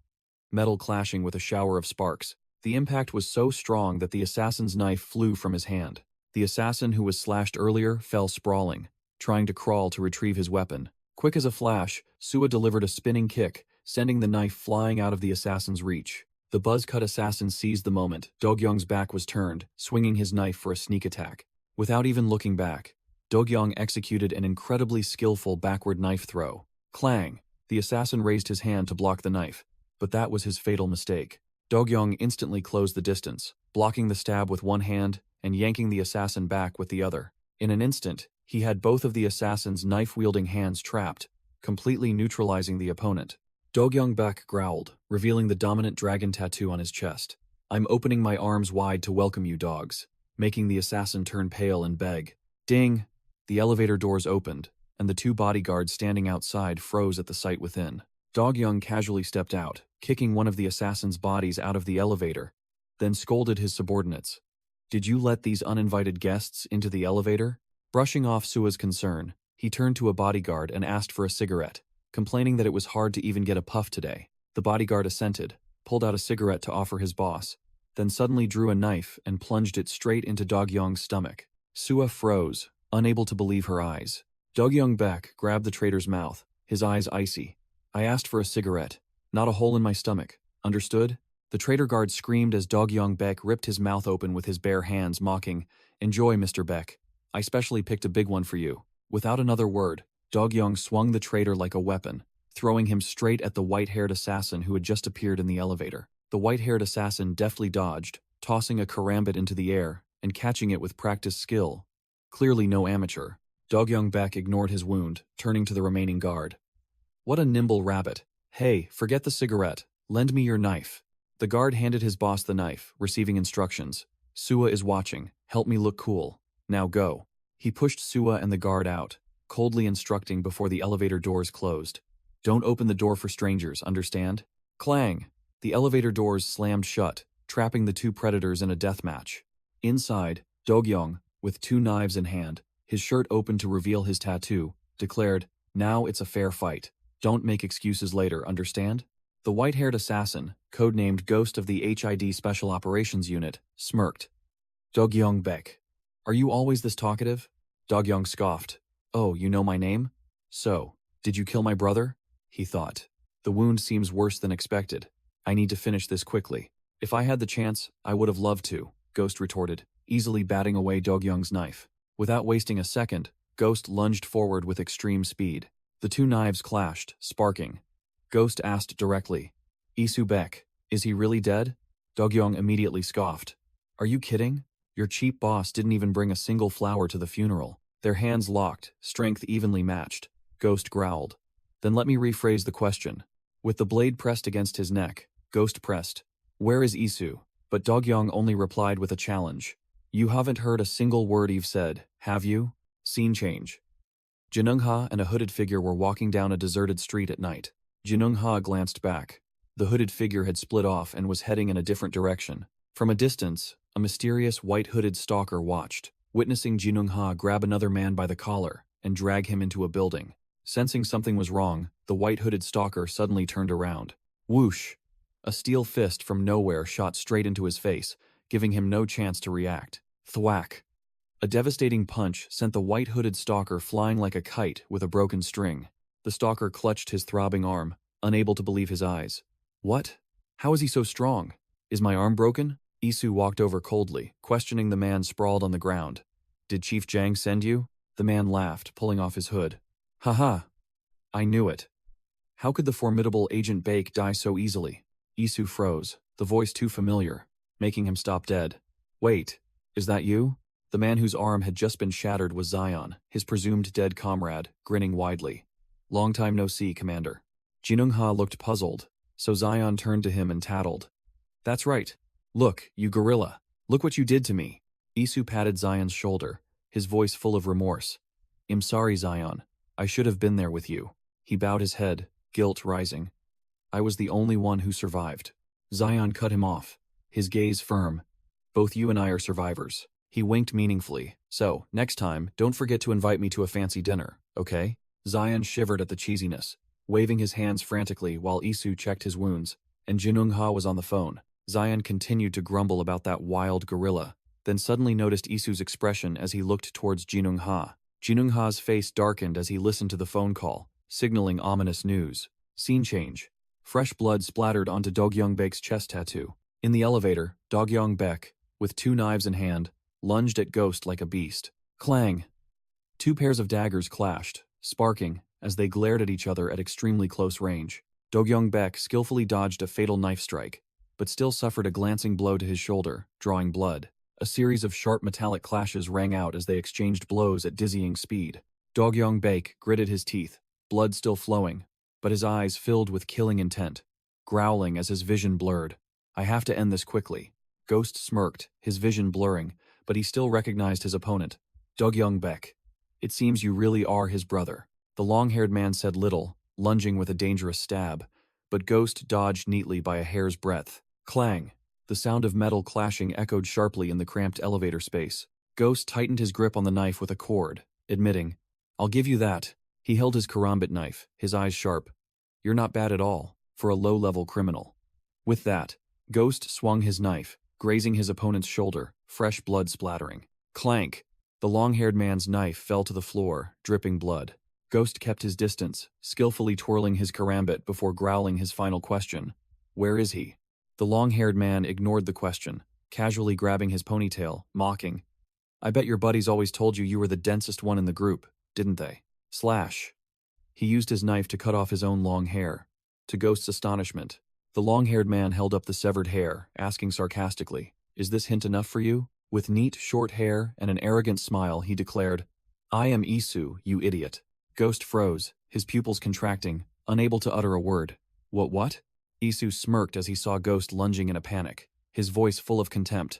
Metal clashing with a shower of sparks. The impact was so strong that the assassin's knife flew from his hand. The assassin who was slashed earlier fell sprawling, trying to crawl to retrieve his weapon. Quick as a flash, Sua delivered a spinning kick, sending the knife flying out of the assassin's reach. The buzz-cut assassin seized the moment. Dogyong's back was turned, swinging his knife for a sneak attack. Without even looking back, Dogyong executed an incredibly skillful backward knife throw. Clang! The assassin raised his hand to block the knife, but that was his fatal mistake. Dogyong instantly closed the distance, blocking the stab with one hand and yanking the assassin back with the other. In an instant, he had both of the assassin's knife-wielding hands trapped, completely neutralizing the opponent. Dogyong Baek growled, revealing the dominant dragon tattoo on his chest. "I'm opening my arms wide to welcome you, dogs," making the assassin turn pale and beg. Ding! The elevator doors opened, and the two bodyguards standing outside froze at the sight within. Dogyong casually stepped out, kicking one of the assassin's bodies out of the elevator, then scolded his subordinates. "Did you let these uninvited guests into the elevator?" Brushing off Sua's concern, he turned to a bodyguard and asked for a cigarette, complaining that it was hard to even get a puff today. The bodyguard assented, pulled out a cigarette to offer his boss, then suddenly drew a knife and plunged it straight into Dogyong's stomach. Sua froze, unable to believe her eyes. Dogyong Baek grabbed the traitor's mouth, his eyes icy. "I asked for a cigarette, not a hole in my stomach. Understood?" The traitor guard screamed as Dogyong Baek ripped his mouth open with his bare hands, mocking, "Enjoy, Mr. Baek. I specially picked a big one for you." Without another word, Dogyong swung the traitor like a weapon, throwing him straight at the white-haired assassin who had just appeared in the elevator. The white-haired assassin deftly dodged, tossing a karambit into the air and catching it with practiced skill. Clearly no amateur. Dogyong Baek ignored his wound, turning to the remaining guard. "What a nimble rabbit. Hey, forget the cigarette. Lend me your knife." The guard handed his boss the knife, receiving instructions. "Sua is watching. Help me look cool. Now go." He pushed Sua and the guard out, coldly instructing before the elevator doors closed. "Don't open the door for strangers, understand?" Clang! The elevator doors slammed shut, trapping the two predators in a deathmatch. Inside, Dogyong, with two knives in hand, his shirt open to reveal his tattoo, declared, "Now it's a fair fight. Don't make excuses later, understand?" The white-haired assassin, codenamed Ghost of the HID Special Operations Unit, smirked. "Dogyong Baek, are you always this talkative?" Dogyong scoffed. "Oh, you know my name? So, did you kill my brother?" He thought. "The wound seems worse than expected. I need to finish this quickly." "If I had the chance, I would have loved to," Ghost retorted, easily batting away Dogyong's knife. Without wasting a second, Ghost lunged forward with extreme speed. The two knives clashed, sparking. Ghost asked directly, "Isu Baek, is he really dead?" Dogyong immediately scoffed. "Are you kidding? Your cheap boss didn't even bring a single flower to the funeral." Their hands locked, strength evenly matched. Ghost growled. "Then let me rephrase the question." With the blade pressed against his neck, Ghost pressed, "Where is Isu?" But Dogyong only replied with a challenge. "You haven't heard a single word Eve said, have you?" Scene change. Jinungha and a hooded figure were walking down a deserted street at night. Jinungha glanced back. The hooded figure had split off and was heading in a different direction. From a distance, a mysterious white hooded stalker watched, witnessing Jinungha grab another man by the collar and drag him into a building. Sensing something was wrong, the white hooded stalker suddenly turned around. Whoosh! A steel fist from nowhere shot straight into his face, giving him no chance to react. Thwack! A devastating punch sent the white hooded stalker flying like a kite with a broken string. The stalker clutched his throbbing arm, unable to believe his eyes. "What? How is he so strong? Is my arm broken?" Isu walked over coldly, questioning the man sprawled on the ground. "Did Chief Jang send you?" The man laughed, pulling off his hood. "Haha! I knew it. How could the formidable Agent Baek die so easily?" Isu froze, the voice too familiar, making him stop dead. "Wait, is that you?" The man whose arm had just been shattered was Zion, his presumed dead comrade, grinning widely. "Long time no see, Commander." Jinungha looked puzzled, so Zion turned to him and tattled. "That's right. Look, you gorilla. Look what you did to me." Isu patted Zion's shoulder, his voice full of remorse. "I'm sorry, Zion. I should have been there with you." He bowed his head, guilt rising. "I was the only one who survived." Zion cut him off, his gaze firm. "Both you and I are survivors. He winked meaningfully. So, next time, don't forget to invite me to a fancy dinner, okay? Zion shivered at the cheesiness, waving his hands frantically while Isu checked his wounds, and Jinungha was on the phone. Zion continued to grumble about that wild gorilla, then suddenly noticed Isu's expression as he looked towards Jinungha. Jinungha's face darkened as he listened to the phone call, signaling ominous news. Scene change. Fresh blood splattered onto Dogyong-baek's chest tattoo. In the elevator, Dogyong-baek, with 2 knives in hand, lunged at Ghost like a beast. Clang! 2 pairs of daggers clashed, sparking, as they glared at each other at extremely close range. Dogyong-baek skillfully dodged a fatal knife strike, but still suffered a glancing blow to his shoulder, drawing blood. A series of sharp metallic clashes rang out as they exchanged blows at dizzying speed. Dogyong-baek gritted his teeth, blood still flowing, but his eyes filled with killing intent, growling as his vision blurred. I have to end this quickly. Ghost smirked, his vision blurring, but he still recognized his opponent. Dogyong-baek. It seems you really are his brother. The long-haired man said little, lunging with a dangerous stab, but Ghost dodged neatly by a hair's breadth. Clang! The sound of metal clashing echoed sharply in the cramped elevator space. Ghost tightened his grip on the knife with a cord, admitting, I'll give you that. He held his karambit knife, his eyes sharp. You're not bad at all, for a low-level criminal. With that, Ghost swung his knife, grazing his opponent's shoulder, fresh blood splattering. Clank! The long-haired man's knife fell to the floor, dripping blood. Ghost kept his distance, skillfully twirling his karambit before growling his final question. Where is he? The long-haired man ignored the question, casually grabbing his ponytail, mocking. I bet your buddies always told you were the densest one in the group, didn't they? Slash. He used his knife to cut off his own long hair. To Ghost's astonishment, the long-haired man held up the severed hair, asking sarcastically, Is this hint enough for you? With neat, short hair and an arrogant smile, he declared, I am Isu, you idiot. Ghost froze, his pupils contracting, unable to utter a word. What? Isu smirked as he saw Ghost lunging in a panic, his voice full of contempt.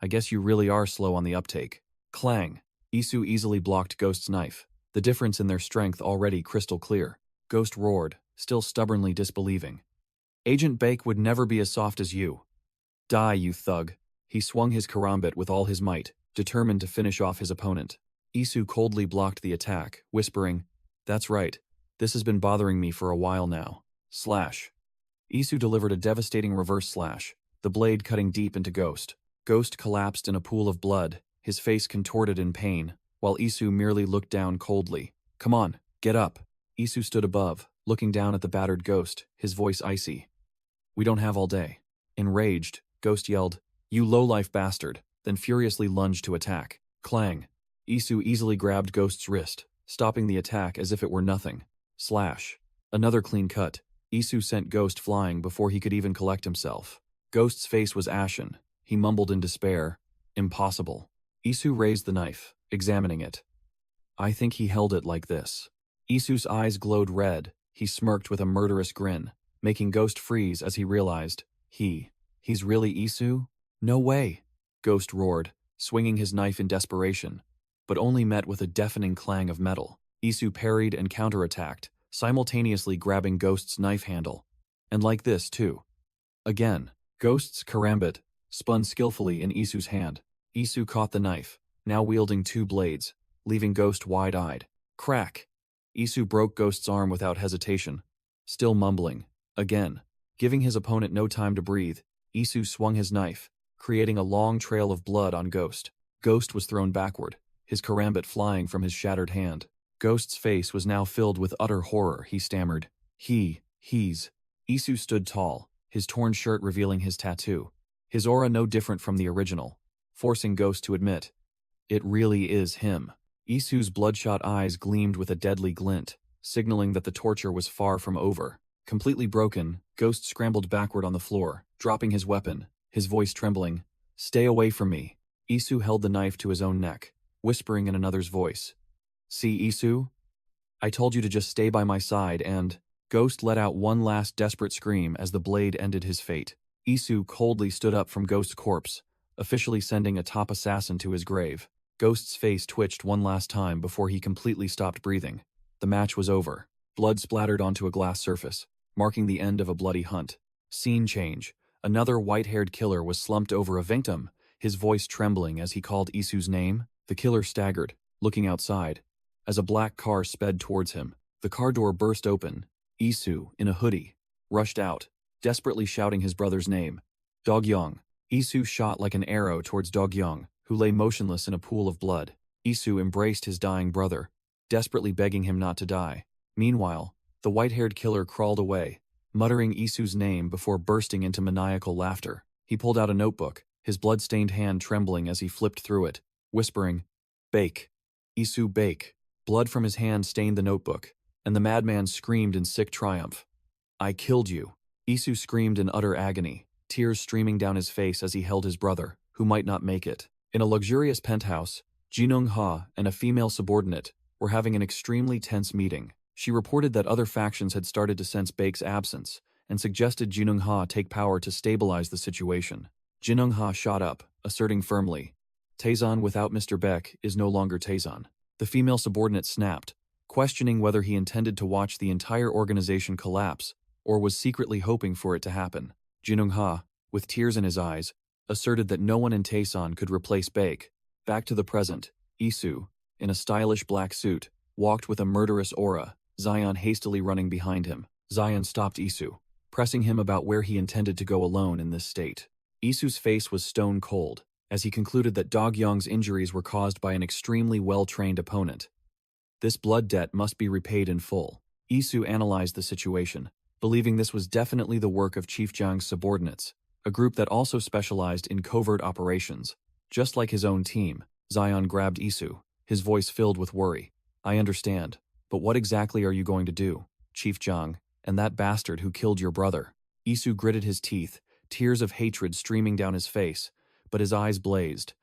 I guess you really are slow on the uptake. Clang! Isu easily blocked Ghost's knife, the difference in their strength already crystal clear. Ghost roared, still stubbornly disbelieving. Agent Baek would never be as soft as you. Die, you thug. He swung his karambit with all his might, determined to finish off his opponent. Isu coldly blocked the attack, whispering, That's right. This has been bothering me for a while now. Slash. Isu delivered a devastating reverse slash, the blade cutting deep into Ghost. Ghost collapsed in a pool of blood, his face contorted in pain, while Isu merely looked down coldly. Come on, get up. Isu stood above, looking down at the battered Ghost, his voice icy. We don't have all day. Enraged, Ghost yelled, You lowlife bastard, then furiously lunged to attack. Clang. Isu easily grabbed Ghost's wrist, stopping the attack as if it were nothing. Slash. Another clean cut. Isu sent Ghost flying before he could even collect himself. Ghost's face was ashen. He mumbled in despair. Impossible. Isu raised the knife, examining it. I think he held it like this. Isu's eyes glowed red. He smirked with a murderous grin, making Ghost freeze as he realized, he's really Isu? No way! Ghost roared, swinging his knife in desperation, but only met with a deafening clang of metal. Isu parried and counterattacked, simultaneously grabbing Ghost's knife handle. And like this, too. Again, Ghost's karambit spun skillfully in Isu's hand. Isu caught the knife, now wielding 2 blades, leaving Ghost wide-eyed. Crack! Isu broke Ghost's arm without hesitation, still mumbling. Again, giving his opponent no time to breathe, Isu swung his knife, creating a long trail of blood on Ghost. Ghost was thrown backward, his karambit flying from his shattered hand. Ghost's face was now filled with utter horror. He stammered, he's... Isu stood tall, his torn shirt revealing his tattoo, his aura no different from the original, forcing Ghost to admit, it really is him. Isu's bloodshot eyes gleamed with a deadly glint, signaling that the torture was far from over. Completely broken, Ghost scrambled backward on the floor, dropping his weapon, his voice trembling. Stay away from me. Isu held the knife to his own neck, whispering in another's voice. See, Isu? I told you to just stay by my side and... Ghost let out one last desperate scream as the blade ended his fate. Isu coldly stood up from Ghost's corpse, officially sending a top assassin to his grave. Ghost's face twitched one last time before he completely stopped breathing. The match was over. Blood splattered onto a glass surface, marking the end of a bloody hunt. Scene change. Another white-haired killer was slumped over a victim, his voice trembling as he called Isu's name. The killer staggered, looking outside. As a black car sped towards him, the car door burst open. Isu, in a hoodie, rushed out, desperately shouting his brother's name. Dogyong. Isu shot like an arrow towards Dogyong, who lay motionless in a pool of blood. Isu embraced his dying brother, desperately begging him not to die. Meanwhile, the white-haired killer crawled away, muttering Isu's name before bursting into maniacal laughter. He pulled out a notebook, his blood-stained hand trembling as he flipped through it, whispering, "Bake. Isu, bake." Blood from his hand stained the notebook, and the madman screamed in sick triumph. "I killed you." Isu screamed in utter agony, tears streaming down his face as he held his brother, who might not make it. In a luxurious penthouse, Jinung Ha and a female subordinate were having an extremely tense meeting. She reported that other factions had started to sense Baek's absence and suggested Jinung Ha take power to stabilize the situation. Jinung Ha shot up, asserting firmly, "Taizan without Mr. Baek is no longer Taizan." The female subordinate snapped, questioning whether he intended to watch the entire organization collapse or was secretly hoping for it to happen. Jinung Ha, with tears in his eyes, asserted that no one in Taizan could replace Baek. Back to the present, Isu, in a stylish black suit, walked with a murderous aura, Zion hastily running behind him. Zion stopped Isu, pressing him about where he intended to go alone in this state. Isu's face was stone cold, as he concluded that Dogyong's injuries were caused by an extremely well-trained opponent. This blood debt must be repaid in full. Isu analyzed the situation, believing this was definitely the work of Chief Jiang's subordinates, a group that also specialized in covert operations. Just like his own team, Zion grabbed Isu, his voice filled with worry. "I understand, but what exactly are you going to do, Chief Jiang, and that bastard who killed your brother?" Isu gritted his teeth, tears of hatred streaming down his face, but his eyes blazed.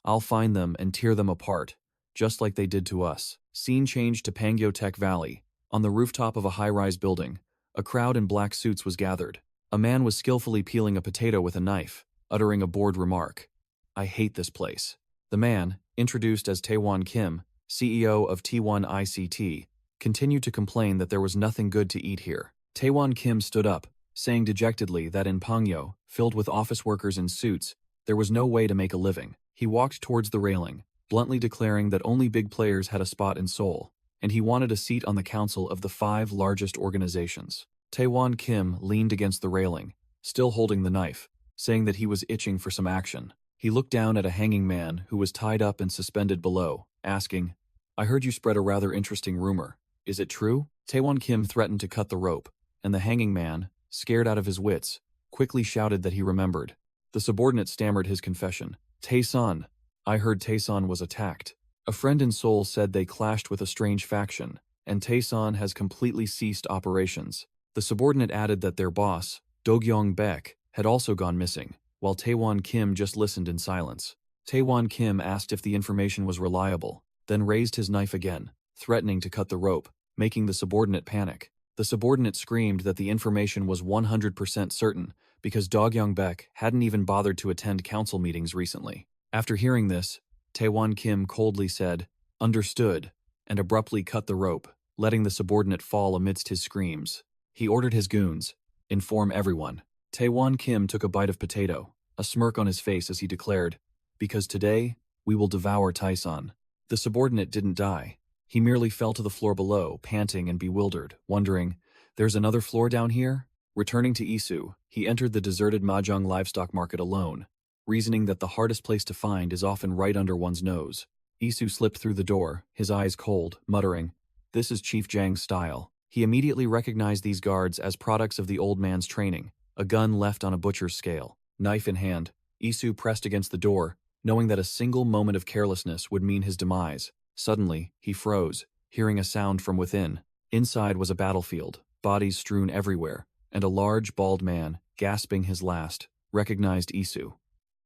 "I'll find them and tear them apart, just like they did to us." Scene changed to Pangyotech Valley. On the rooftop of a high-rise building, a crowd in black suits was gathered. A man was skillfully peeling a potato with a knife, uttering a bored remark. "I hate this place." The man, introduced as Taewon Kim, CEO of T1 ICT, continued to complain that there was nothing good to eat here. Taewon Kim stood up, saying dejectedly that in Pangyo, filled with office workers in suits, there was no way to make a living. He walked towards the railing, bluntly declaring that only big players had a spot in Seoul, and he wanted a seat on the council of the 5 largest organizations. Taewon Kim leaned against the railing, still holding the knife, saying that he was itching for some action. He looked down at a hanging man who was tied up and suspended below, asking, "I heard you spread a rather interesting rumor. Is it true?" Taewon Kim threatened to cut the rope, and the hanging man, scared out of his wits, quickly shouted that he remembered. The subordinate stammered his confession. "Taesan, I heard Taesan was attacked. A friend in Seoul said they clashed with a strange faction, and Taesan has completely ceased operations." The subordinate added that their boss, Dogyong Baek, had also gone missing, while Taewon Kim just listened in silence. Taewon Kim asked if the information was reliable, then raised his knife again, threatening to cut the rope, making the subordinate panic. The subordinate screamed that the information was 100% certain because Dogyong Baek hadn't even bothered to attend council meetings recently. After hearing this, Taewon Kim coldly said, "Understood," and abruptly cut the rope, letting the subordinate fall amidst his screams. He ordered his goons, "Inform everyone." Taewon Kim took a bite of potato, a smirk on his face as he declared, "Because today, we will devour Taesan." The subordinate didn't die. He merely fell to the floor below, panting and bewildered, wondering, "There's another floor down here?" Returning to Isu, he entered the deserted Mahjong livestock market alone, reasoning that the hardest place to find is often right under one's nose. Isu slipped through the door, his eyes cold, muttering, "This is Chief Jiang's style." He immediately recognized these guards as products of the old man's training, a gun left on a butcher's scale. Knife in hand, Isu pressed against the door, knowing that a single moment of carelessness would mean his demise. Suddenly, he froze, hearing a sound from within. Inside was a battlefield, bodies strewn everywhere, and a large, bald man, gasping his last, recognized Isu.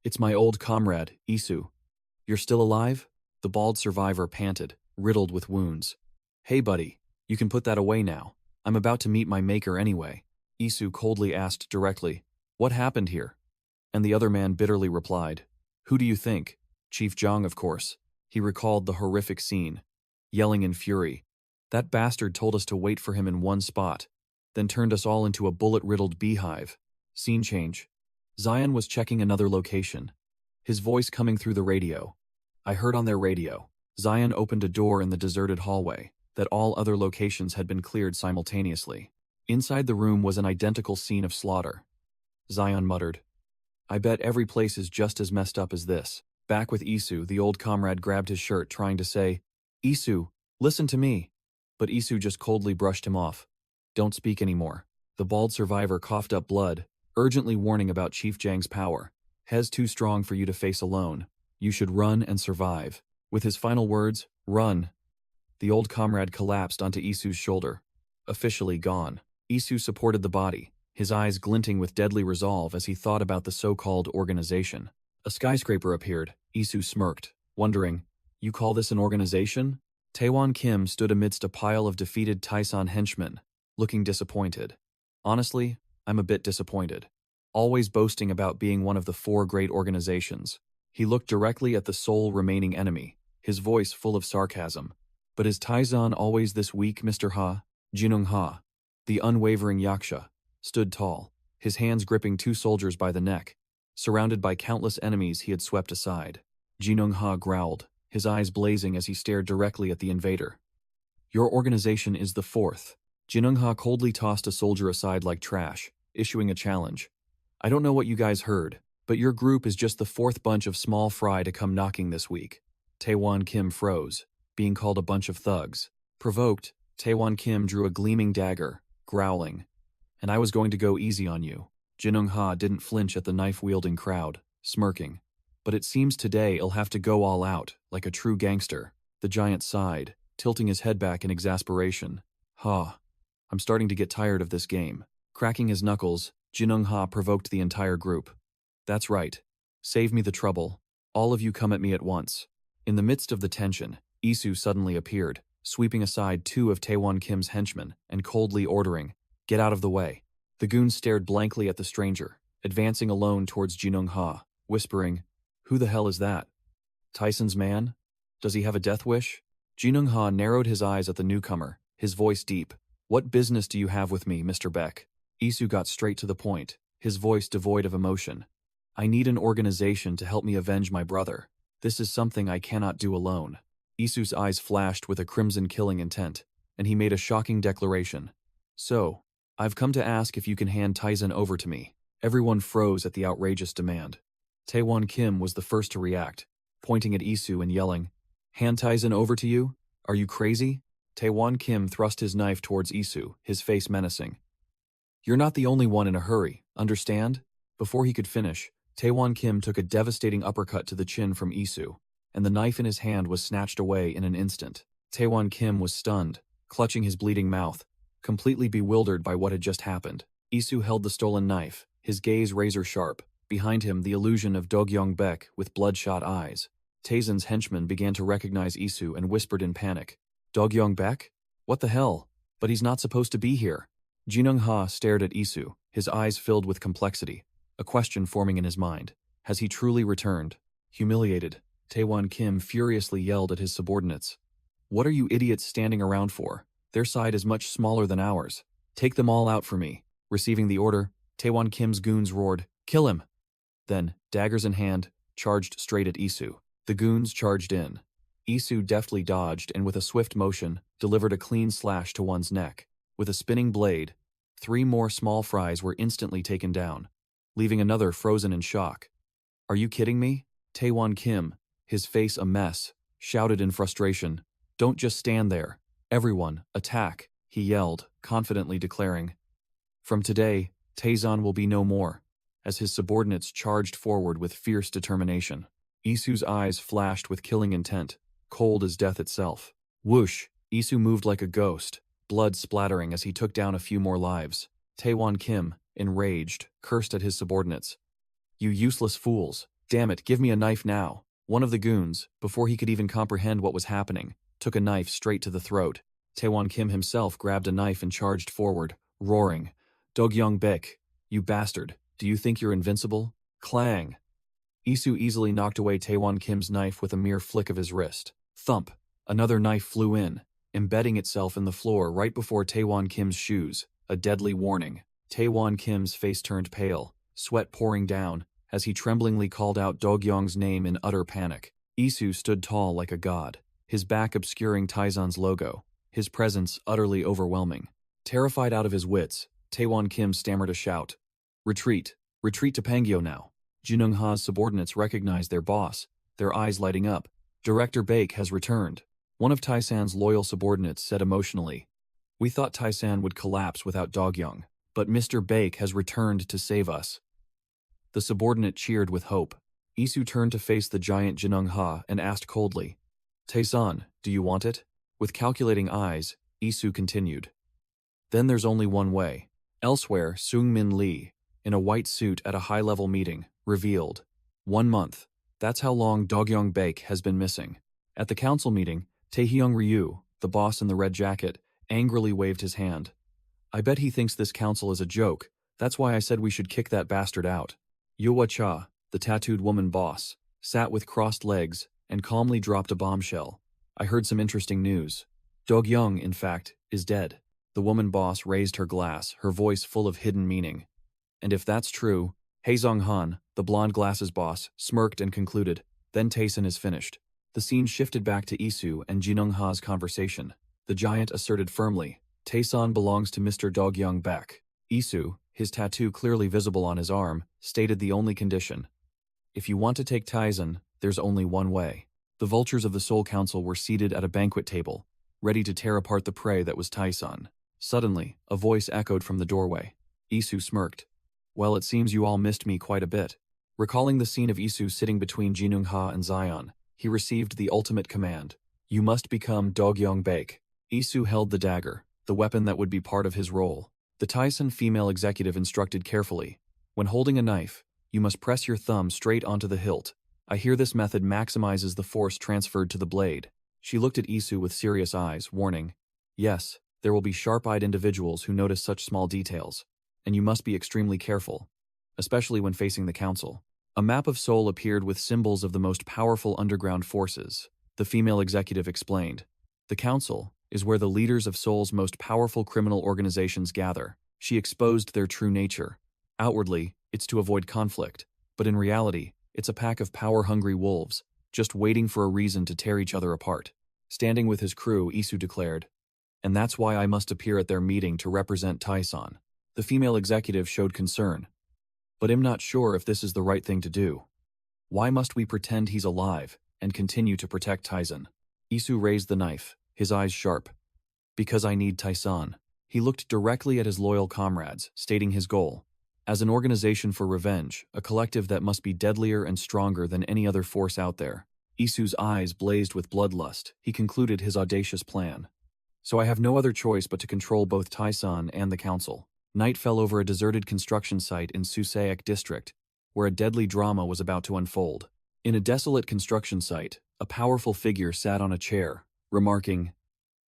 "It's my old comrade, Isu. You're still alive?" The bald survivor panted, riddled with wounds. "Hey buddy, you can put that away now. I'm about to meet my maker anyway." Isu coldly asked directly, "What happened here?" And the other man bitterly replied, "Who do you think? Chief Jiang, of course." He recalled the horrific scene, yelling in fury, "That bastard told us to wait for him in one spot, then turned us all into a bullet-riddled beehive." Scene change. Zion was checking another location. his voice coming through the radio. I heard on their radio. Zion opened a door in the deserted hallway, that all other locations had been cleared simultaneously. Inside the room was an identical scene of slaughter. Zion muttered, I bet every place is just as messed up as this. Back with Isu, the old comrade grabbed his shirt trying to say, Isu, listen to me. But Isu just coldly brushed him off. Don't speak anymore. The bald survivor coughed up blood, urgently warning about Chief Jang's power. He's too strong for you to face alone. You should run and survive. With his final words, run. The old comrade collapsed onto Isu's shoulder. Officially gone. Isu supported the body, his eyes glinting with deadly resolve as he thought about the so-called organization. A skyscraper appeared. Isu smirked, wondering, you call this an organization? Taewon Kim stood amidst a pile of defeated Taesan henchmen, looking disappointed. Honestly, I'm a bit disappointed. Always boasting about being one of the 4 great organizations. He looked directly at the sole remaining enemy, his voice full of sarcasm. But is Taesan always this weak, Mr. Ha? Jinung Ha, the unwavering Yaksha, stood tall, his hands gripping 2 soldiers by the neck. Surrounded by countless enemies he had swept aside. Jinung Ha growled, his eyes blazing as he stared directly at the invader. Your organization is the 4th. Jinung Ha coldly tossed a soldier aside like trash, issuing a challenge. I don't know what you guys heard, but your group is just the 4th bunch of small fry to come knocking this week. Taewon Kim froze, being called a bunch of thugs. Provoked, Taewon Kim drew a gleaming dagger, growling. And I was going to go easy on you. Jinung Ha didn't flinch at the knife-wielding crowd, smirking. But it seems today I'll have to go all out, like a true gangster. The giant sighed, tilting his head back in exasperation. Ha. I'm starting to get tired of this game. Cracking his knuckles, Jinung Ha provoked the entire group. That's right. Save me the trouble. All of you come at me at once. In the midst of the tension, Isu suddenly appeared, sweeping aside 2 of Taewon Kim's henchmen and coldly ordering, get out of the way. The goons stared blankly at the stranger, advancing alone towards Jinung Ha, whispering, who the hell is that? Tyson's man? Does he have a death wish? Jinung Ha narrowed his eyes at the newcomer, his voice deep. What business do you have with me, Mr. Beck? Isu got straight to the point, his voice devoid of emotion. I need an organization to help me avenge my brother. This is something I cannot do alone. Isu's eyes flashed with a crimson killing intent, and he made a shocking declaration. So, I've come to ask if you can hand Tyson over to me. Everyone froze at the outrageous demand. Taewon Kim was the first to react, pointing at Isu and yelling, hand Tyson over to you? Are you crazy? Taewon Kim thrust his knife towards Isu, his face menacing. You're not the only one in a hurry, understand? Before he could finish, Taewon Kim took a devastating uppercut to the chin from Isu, and the knife in his hand was snatched away in an instant. Taewon Kim was stunned, clutching his bleeding mouth, completely bewildered by what had just happened. Isu held the stolen knife, his gaze razor-sharp. Behind him, the illusion of Dogyong Baek with bloodshot eyes. Taesan's henchmen began to recognize Isu and whispered in panic. Dogyong Baek? What the hell? But he's not supposed to be here. Jinung Ha stared at Isu, his eyes filled with complexity, a question forming in his mind. Has he truly returned? Humiliated, Taewon Kim furiously yelled at his subordinates. What are you idiots standing around for? Their side is much smaller than ours. Take them all out for me. Receiving the order, Taewon Kim's goons roared, kill him! Then, daggers in hand, charged straight at Isu. The goons charged in. Isu deftly dodged and with a swift motion, delivered a clean slash to one's neck. With a spinning blade, 3 more small fries were instantly taken down, leaving another frozen in shock. Are you kidding me? Taewon Kim, his face a mess, shouted in frustration. Don't just stand there. Everyone, attack, he yelled, confidently declaring. From today, Taesan will be no more, as his subordinates charged forward with fierce determination. Isu's eyes flashed with killing intent, cold as death itself. Whoosh, Isu moved like a ghost, blood splattering as he took down a few more lives. Taewon Kim, enraged, cursed at his subordinates. You useless fools, damn it, give me a knife now. One of the goons, before he could even comprehend what was happening, took a knife straight to the throat. Taewon Kim himself grabbed a knife and charged forward, roaring, Dogyong Baek, you bastard, do you think you're invincible? Clang! Isu easily knocked away Taewon Kim's knife with a mere flick of his wrist. Thump! Another knife flew in, embedding itself in the floor right before Taewon Kim's shoes, a deadly warning. Taewon Kim's face turned pale, sweat pouring down, as he tremblingly called out Dogyong's name in utter panic. Isu stood tall like a god, his back obscuring Taizan's logo, his presence utterly overwhelming. Terrified out of his wits, Taewon Kim stammered a shout. Retreat! Retreat to Pangyo now! Jinungha's subordinates recognized their boss, their eyes lighting up. Director Baek has returned. One of Taisan's loyal subordinates said emotionally. We thought Taisan would collapse without Dogyong, but Mr. Baek has returned to save us. The subordinate cheered with hope. Isu turned to face the giant Jinungha and asked coldly, Taisan, do you want it? With calculating eyes, Isu continued. Then there's only one way. Elsewhere, Seung-min Lee, in a white suit at a high-level meeting, revealed. 1 month. That's how long Dogyong Baek has been missing. At the council meeting, Taehyung Ryu, the boss in the red jacket, angrily waved his hand. I bet he thinks this council is a joke. That's why I said we should kick that bastard out. Yuwa Cha, the tattooed woman boss, sat with crossed legs and calmly dropped a bombshell. I heard some interesting news. Dogyong, in fact, is dead. The woman boss raised her glass, her voice full of hidden meaning. And if that's true, Haezong Han, the blonde glasses boss, smirked and concluded, then Taesan is finished. The scene shifted back to Isu and Jinungha's conversation. The giant asserted firmly, Taesan belongs to Mr. Dogyong Baek. Isu, his tattoo clearly visible on his arm, stated the only condition. If you want to take Taesan, there's only one way. The vultures of the Soul Council were seated at a banquet table, ready to tear apart the prey that was Taesan. Suddenly, a voice echoed from the doorway. Isu smirked. Well, it seems you all missed me quite a bit. Recalling the scene of Isu sitting between Jinungha and Zion, he received the ultimate command. You must become Dogyong Baek. Isu held the dagger, the weapon that would be part of his role. The Taesan female executive instructed carefully. When holding a knife, you must press your thumb straight onto the hilt. I hear this method maximizes the force transferred to the blade. She looked at Isu with serious eyes, warning. Yes, there will be sharp-eyed individuals who notice such small details, and you must be extremely careful, especially when facing the council. A map of Seoul appeared with symbols of the most powerful underground forces. The female executive explained. The council is where the leaders of Seoul's most powerful criminal organizations gather. She exposed their true nature. Outwardly, it's to avoid conflict, but in reality, it's a pack of power-hungry wolves, just waiting for a reason to tear each other apart. Standing with his crew, Isu declared, and that's why I must appear at their meeting to represent Taesan. The female executive showed concern. But I'm not sure if this is the right thing to do. Why must we pretend he's alive and continue to protect Taesan? Isu raised the knife, his eyes sharp. Because I need Taesan. He looked directly at his loyal comrades, stating his goal. As an organization for revenge, a collective that must be deadlier and stronger than any other force out there. Isu's eyes blazed with bloodlust. He concluded his audacious plan. So I have no other choice but to control both Taesan and the council. Night fell over a deserted construction site in Susaek district, where a deadly drama was about to unfold. In a desolate construction site, a powerful figure sat on a chair, remarking,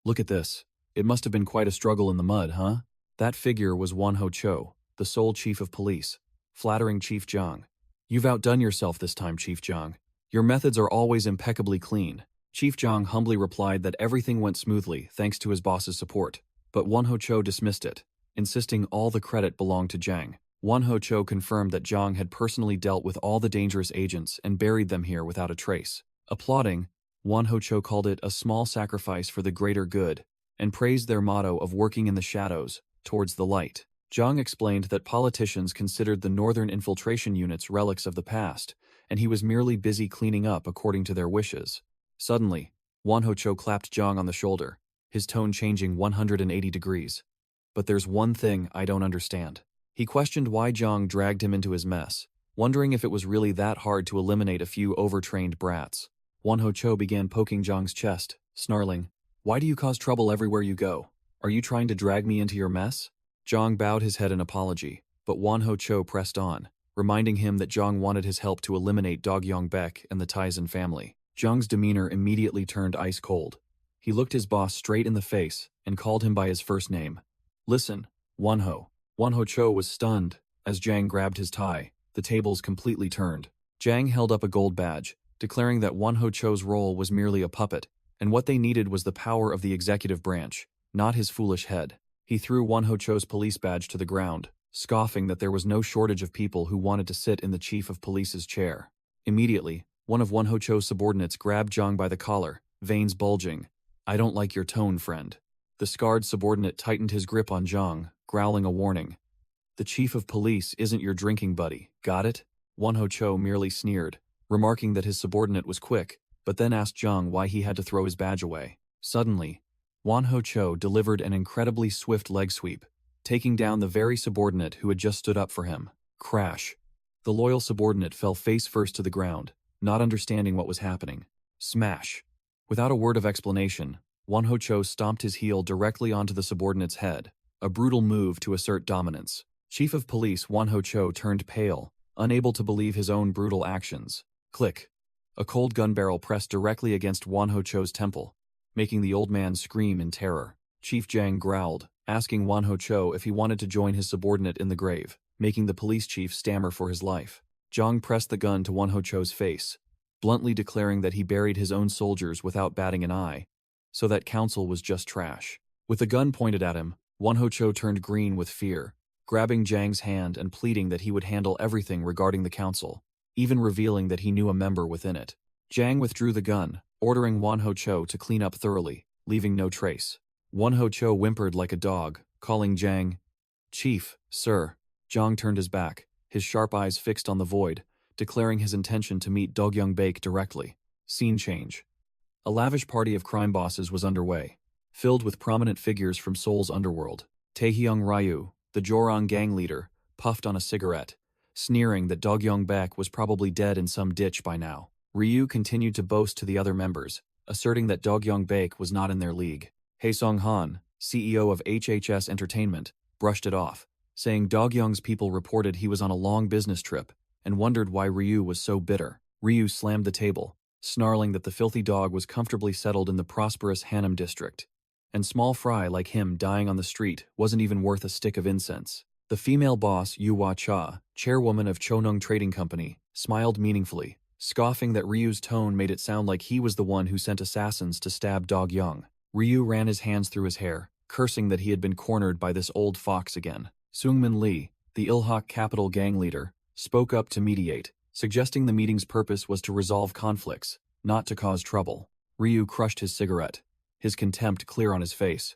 "Look at this. It must have been quite a struggle in the mud, huh?" That figure was Wonho Cho, the sole chief of police, flattering Chief Jang. "You've outdone yourself this time, Chief Jang. Your methods are always impeccably clean." Chief Jang humbly replied that everything went smoothly thanks to his boss's support, but Wonho Cho dismissed it, insisting all the credit belonged to Jang. Wonho Cho confirmed that Jang had personally dealt with all the dangerous agents and buried them here without a trace. Applauding, Wonho Cho called it a small sacrifice for the greater good, and praised their motto of working in the shadows, towards the light. Jang explained that politicians considered the northern infiltration units relics of the past, and he was merely busy cleaning up according to their wishes. Suddenly, Wonho Cho clapped Jang on the shoulder, his tone changing 180 degrees. "But there's one thing I don't understand." He questioned why Jang dragged him into his mess, wondering if it was really that hard to eliminate a few overtrained brats. Wonho Cho began poking Jang's chest, snarling, "Why do you cause trouble everywhere you go? Are you trying to drag me into your mess?" Jang bowed his head in apology, but Wonho Cho pressed on, reminding him that Jang wanted his help to eliminate Dogyong Baek and the Taesan family. Jang's demeanor immediately turned ice cold. He looked his boss straight in the face and called him by his first name. "Listen, Wonho." Wonho Cho was stunned. As Jang grabbed his tie, the tables completely turned. Jang held up a gold badge, declaring that Wonho Cho's role was merely a puppet, and what they needed was the power of the executive branch, not his foolish head. He threw Wonho Cho's police badge to the ground, scoffing that there was no shortage of people who wanted to sit in the chief of police's chair. Immediately, one of Won Ho-cho's subordinates grabbed Zhang by the collar, veins bulging. "I don't like your tone, friend." The scarred subordinate tightened his grip on Zhang, growling a warning. "The chief of police isn't your drinking buddy, got it?" Won Ho-cho merely sneered, remarking that his subordinate was quick, but then asked Zhang why he had to throw his badge away. Suddenly, Won Ho-cho delivered an incredibly swift leg sweep, taking down the very subordinate who had just stood up for him. Crash. The loyal subordinate fell face first to the ground, not understanding what was happening. Smash. Without a word of explanation, Won Ho-cho stomped his heel directly onto the subordinate's head, a brutal move to assert dominance. Chief of Police Won Ho-cho turned pale, unable to believe his own brutal actions. Click. A cold gun barrel pressed directly against Won Ho-cho's temple, making the old man scream in terror. Chief Zhang growled, asking Won Ho-cho if he wanted to join his subordinate in the grave, making the police chief stammer for his life. Zhang pressed the gun to Won Ho-cho's face, bluntly declaring that he buried his own soldiers without batting an eye, so that counsel was just trash. With the gun pointed at him, Won Ho-cho turned green with fear, grabbing Zhang's hand and pleading that he would handle everything regarding the council, even revealing that he knew a member within it. Zhang withdrew the gun, ordering Won Ho-cho to clean up thoroughly, leaving no trace. Won Ho-cho whimpered like a dog, calling Zhang, "Chief, sir." Zhang turned his back, his sharp eyes fixed on the void, declaring his intention to meet Dogyung Baek directly. Scene change. A lavish party of crime bosses was underway, filled with prominent figures from Seoul's underworld. Taehyung Ryu, the Jorong gang leader, puffed on a cigarette, sneering that Dogyung Baek was probably dead in some ditch by now. Ryu continued to boast to the other members, asserting that Dogyung Baek was not in their league. Haesung Han, CEO of HHS Entertainment, brushed it off, saying Dogyung's people reported he was on a long business trip and wondered why Ryu was so bitter. Ryu slammed the table, snarling that the filthy dog was comfortably settled in the prosperous Hanam district, and small fry like him dying on the street wasn't even worth a stick of incense. The female boss, Yuhua Cha, chairwoman of Chonung Trading Company, smiled meaningfully, scoffing that Ryu's tone made it sound like he was the one who sent assassins to stab Dogyung. Ryu ran his hands through his hair, cursing that he had been cornered by this old fox again. Seungmin Lee, the Ilhak Capital gang leader, spoke up to mediate, suggesting the meeting's purpose was to resolve conflicts, not to cause trouble. Ryu crushed his cigarette, his contempt clear on his face.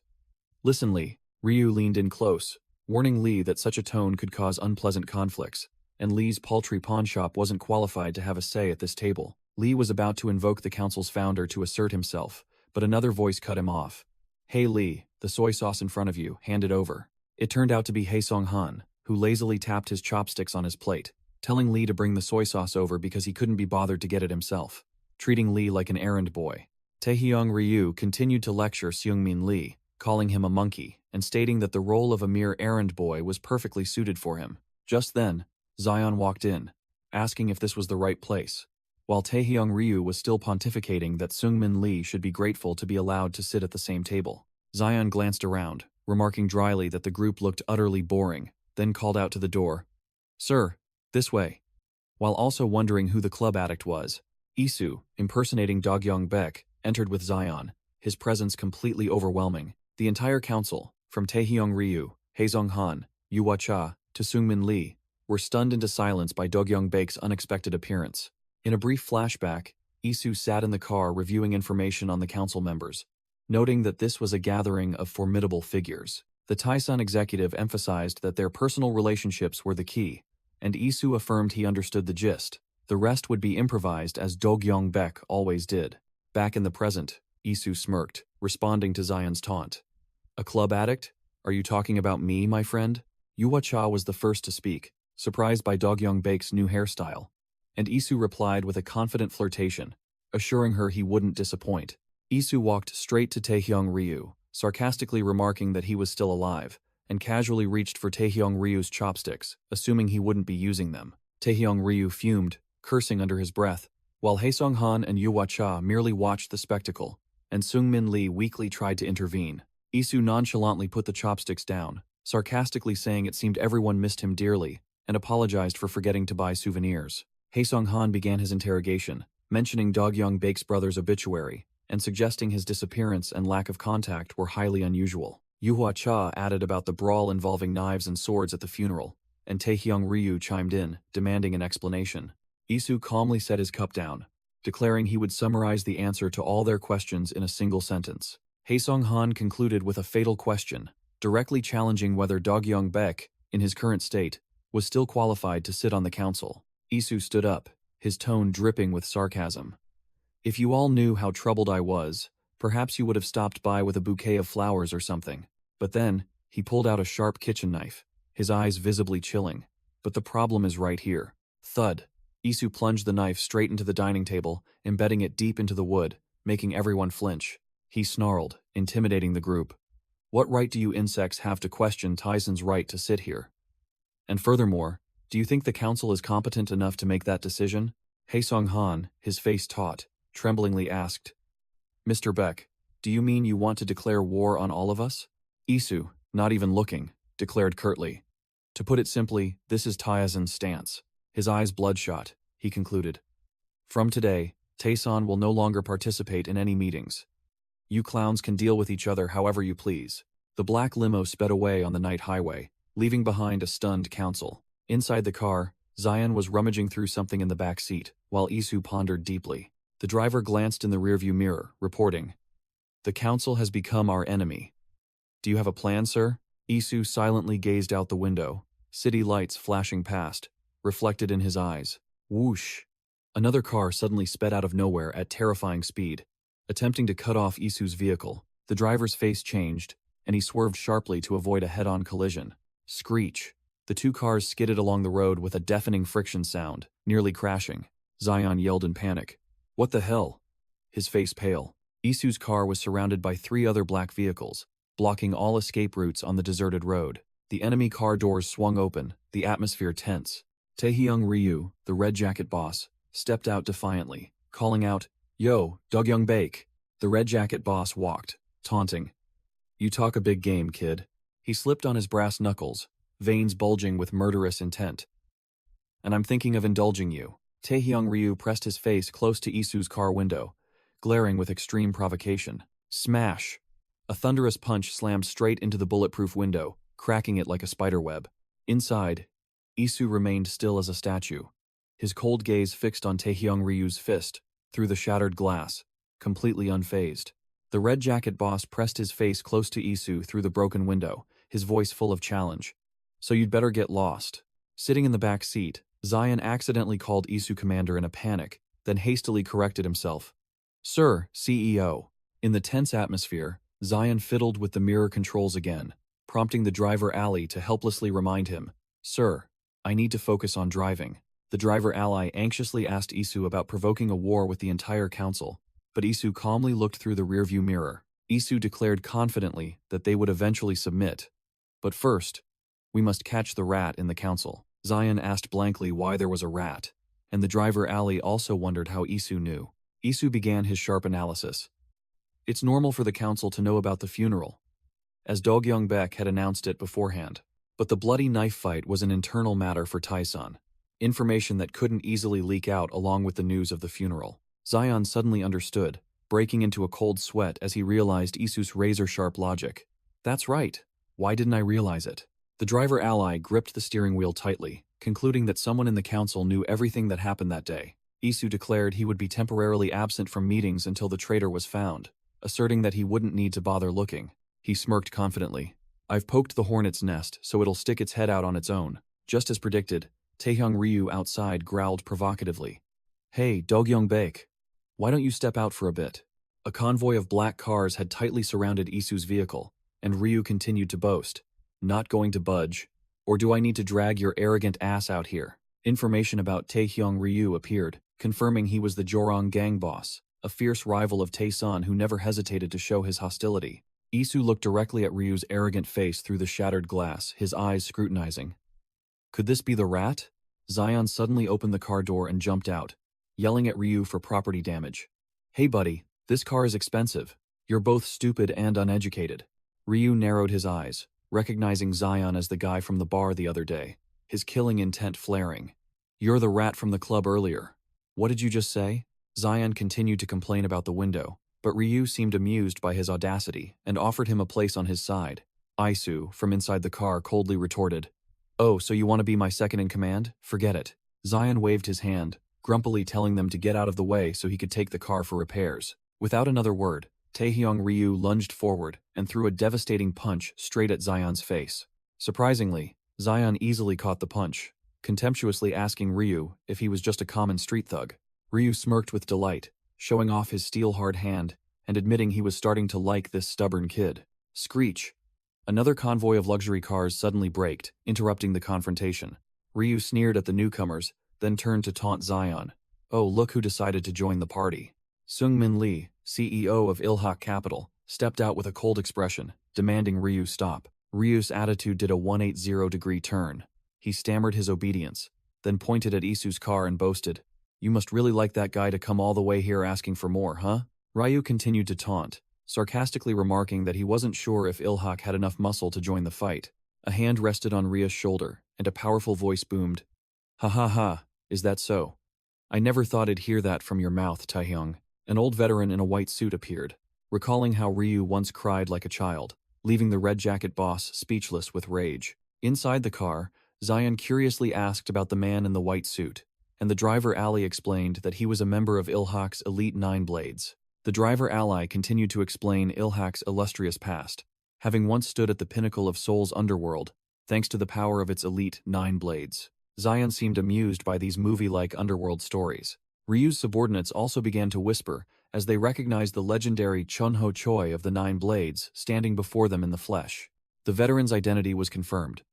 "Listen, Lee." Ryu leaned in close, warning Lee that such a tone could cause unpleasant conflicts, and Lee's paltry pawnshop wasn't qualified to have a say at this table. Lee was about to invoke the council's founder to assert himself, but another voice cut him off. "Hey Lee, the soy sauce in front of you, hand it over." It turned out to be Haesung Han, who lazily tapped his chopsticks on his plate, telling Lee to bring the soy sauce over because he couldn't be bothered to get it himself, treating Lee like an errand boy. Taehyung Ryu continued to lecture Seungmin Lee, calling him a monkey, and stating that the role of a mere errand boy was perfectly suited for him. Just then, Zion walked in, asking if this was the right place. While Taehyung Ryu was still pontificating that Seungmin Lee should be grateful to be allowed to sit at the same table, Zion glanced around, remarking dryly that the group looked utterly boring, then called out to the door, "Sir, this way." While also wondering who the club addict was, Isu, impersonating Dogyung Baek, entered with Zion, his presence completely overwhelming. The entire council, from Taehyung Ryu, Haesung Han, Yuhua Cha, to Seungmin Lee, were stunned into silence by Dogyung Baek's unexpected appearance. In a brief flashback, Isu sat in the car reviewing information on the council members, noting that this was a gathering of formidable figures. The Taesun executive emphasized that their personal relationships were the key, and Isu affirmed he understood the gist. The rest would be improvised as Dogyung Baek always did. Back in the present, Isu smirked, responding to Zion's taunt. "A club addict? Are you talking about me, my friend?" Yuhua Cha was the first to speak, surprised by Dogyung Baek's new hairstyle, and Isu replied with a confident flirtation, assuring her he wouldn't disappoint. Isu walked straight to Taehyung Ryu, sarcastically remarking that he was still alive, and casually reached for Taehyung Ryu's chopsticks, assuming he wouldn't be using them. Taehyung Ryu fumed, cursing under his breath, while Haesung Han and Yuhua Cha merely watched the spectacle, and Seungmin Lee weakly tried to intervene. Isu nonchalantly put the chopsticks down, sarcastically saying it seemed everyone missed him dearly, and apologized for forgetting to buy souvenirs. Haesung Han began his interrogation, mentioning Dogyung Baek's brother's obituary, and suggesting his disappearance and lack of contact were highly unusual. Cha added about the brawl involving knives and swords at the funeral, and Taehyung Ryu chimed in, demanding an explanation. Isu calmly set his cup down, declaring he would summarize the answer to all their questions in a single sentence. Haesung Han concluded with a fatal question, directly challenging whether Dogyeong Baek, in his current state, was still qualified to sit on the council. Isu stood up, his tone dripping with sarcasm. If you all knew how troubled I was, perhaps you would have stopped by with a bouquet of flowers or something. But then, he pulled out a sharp kitchen knife, his eyes visibly chilling. But the problem is right here. Thud. Isu plunged the knife straight into the dining table, embedding it deep into the wood, making everyone flinch. He snarled, intimidating the group. What right do you insects have to question Tyson's right to sit here? And furthermore, do you think the council is competent enough to make that decision? Haesung Han, his face taut, tremblingly asked. Mr. Beck, do you mean you want to declare war on all of us? Isu, not even looking, declared curtly. To put it simply, this is Tyson's stance. His eyes bloodshot, he concluded. From today, Taeson will no longer participate in any meetings. You clowns can deal with each other however you please. The black limo sped away on the night highway, leaving behind a stunned council. Inside the car, Zion was rummaging through something in the back seat, while Isu pondered deeply. The driver glanced in the rearview mirror, reporting, "The council has become our enemy." "Do you have a plan, sir?" Isu silently gazed out the window, city lights flashing past, reflected in his eyes. Whoosh! Another car suddenly sped out of nowhere at terrifying speed, attempting to cut off Isu's vehicle. The driver's face changed, and he swerved sharply to avoid a head-on collision. Screech! The two cars skidded along the road with a deafening friction sound, nearly crashing. Zion yelled in panic. "What the hell?" His face pale. Isu's car was surrounded by 3 other black vehicles, blocking all escape routes on the deserted road. The enemy car doors swung open, the atmosphere tense. Taehyung Ryu, the red jacket boss, stepped out defiantly, calling out, "Yo, Dogyeong Baek." The red jacket boss walked, taunting. "You talk a big game, kid." He slipped on his brass knuckles, veins bulging with murderous intent. "And I'm thinking of indulging you." Taehyung Ryu pressed his face close to Isu's car window, glaring with extreme provocation. Smash! A thunderous punch slammed straight into the bulletproof window, cracking it like a spiderweb. Inside, Isu remained still as a statue, his cold gaze fixed on Taehyung Ryu's fist, through the shattered glass, completely unfazed. The red jacket boss pressed his face close to Isu through the broken window, his voice full of challenge. "So you'd better get lost." Sitting in the back seat, Zion accidentally called Isu commander in a panic, then hastily corrected himself. "Sir, CEO." In the tense atmosphere, Zion fiddled with the mirror controls again, prompting the driver Ally to helplessly remind him, "Sir, I need to focus on driving." The driver Ally anxiously asked Isu about provoking a war with the entire council, but Isu calmly looked through the rearview mirror. Isu declared confidently that they would eventually submit. "But first, we must catch the rat in the council." Zion asked blankly why there was a rat, and the driver Ally also wondered how Isu knew. Isu began his sharp analysis. "It's normal for the council to know about the funeral, as Dogyeong Baek had announced it beforehand. But the bloody knife fight was an internal matter for Taeson, information that couldn't easily leak out along with the news of the funeral." Zion suddenly understood, breaking into a cold sweat as he realized Isu's razor-sharp logic. "That's right. Why didn't I realize it?" The driver Ally gripped the steering wheel tightly, concluding that someone in the council knew everything that happened that day. Isu declared he would be temporarily absent from meetings until the traitor was found, asserting that he wouldn't need to bother looking. He smirked confidently. "I've poked the hornet's nest so it'll stick its head out on its own." Just as predicted, Taehyung Ryu outside growled provocatively. "Hey, Dogyeong Baek, why don't you step out for a bit?" A convoy of black cars had tightly surrounded Isu's vehicle, and Ryu continued to boast. "Not going to budge? Or do I need to drag your arrogant ass out here?" Information about Taehyung Ryu appeared, confirming he was the Jorong gang boss, a fierce rival of Taeson who never hesitated to show his hostility. Isu looked directly at Ryu's arrogant face through the shattered glass, his eyes scrutinizing. Could this be the rat? Zion suddenly opened the car door and jumped out, yelling at Ryu for property damage. "Hey buddy, this car is expensive. You're both stupid and uneducated." Ryu narrowed his eyes, recognizing Zion as the guy from the bar the other day, his killing intent flaring. "You're the rat from the club earlier. What did you just say?" Zion continued to complain about the window, but Ryu seemed amused by his audacity and offered him a place on his side. Isu, from inside the car, coldly retorted. Oh, so you want to be my second in command? Forget it. Zion waved his hand, grumpily telling them to get out of the way so he could take the car for repairs. Without another word, Taehyung Ryu lunged forward and threw a devastating punch straight at Zion's face. Surprisingly, Zion easily caught the punch, contemptuously asking Ryu if he was just a common street thug. Ryu smirked with delight, showing off his steel-hard hand and admitting he was starting to like this stubborn kid. Screech! Another convoy of luxury cars suddenly braked, interrupting the confrontation. Ryu sneered at the newcomers, then turned to taunt Zion. Oh, look who decided to join the party. Seungmin Lee, CEO of Ilhak Capital, stepped out with a cold expression, demanding Ryu stop. Ryu's attitude did a 180-degree turn. He stammered his obedience, then pointed at Isu's car and boasted, "You must really like that guy to come all the way here asking for more, huh?" Ryu continued to taunt, sarcastically remarking that he wasn't sure if Ilhak had enough muscle to join the fight. A hand rested on Rya's shoulder, and a powerful voice boomed, "Ha ha ha, is that so? I never thought I'd hear that from your mouth, Taehyung." An old veteran in a white suit appeared, recalling how Ryu once cried like a child, leaving the red jacket boss speechless with rage. Inside the car, Zion curiously asked about the man in the white suit, and the driver Ali explained that he was a member of Ilhak's elite 9 blades. The driver ally continued to explain Ilhak's illustrious past, having once stood at the pinnacle of Seoul's underworld, thanks to the power of its elite 9 blades. Zion seemed amused by these movie-like underworld stories. Ryu's subordinates also began to whisper as they recognized the legendary Chunho Choi of the 9 blades standing before them in the flesh. The veteran's identity was confirmed.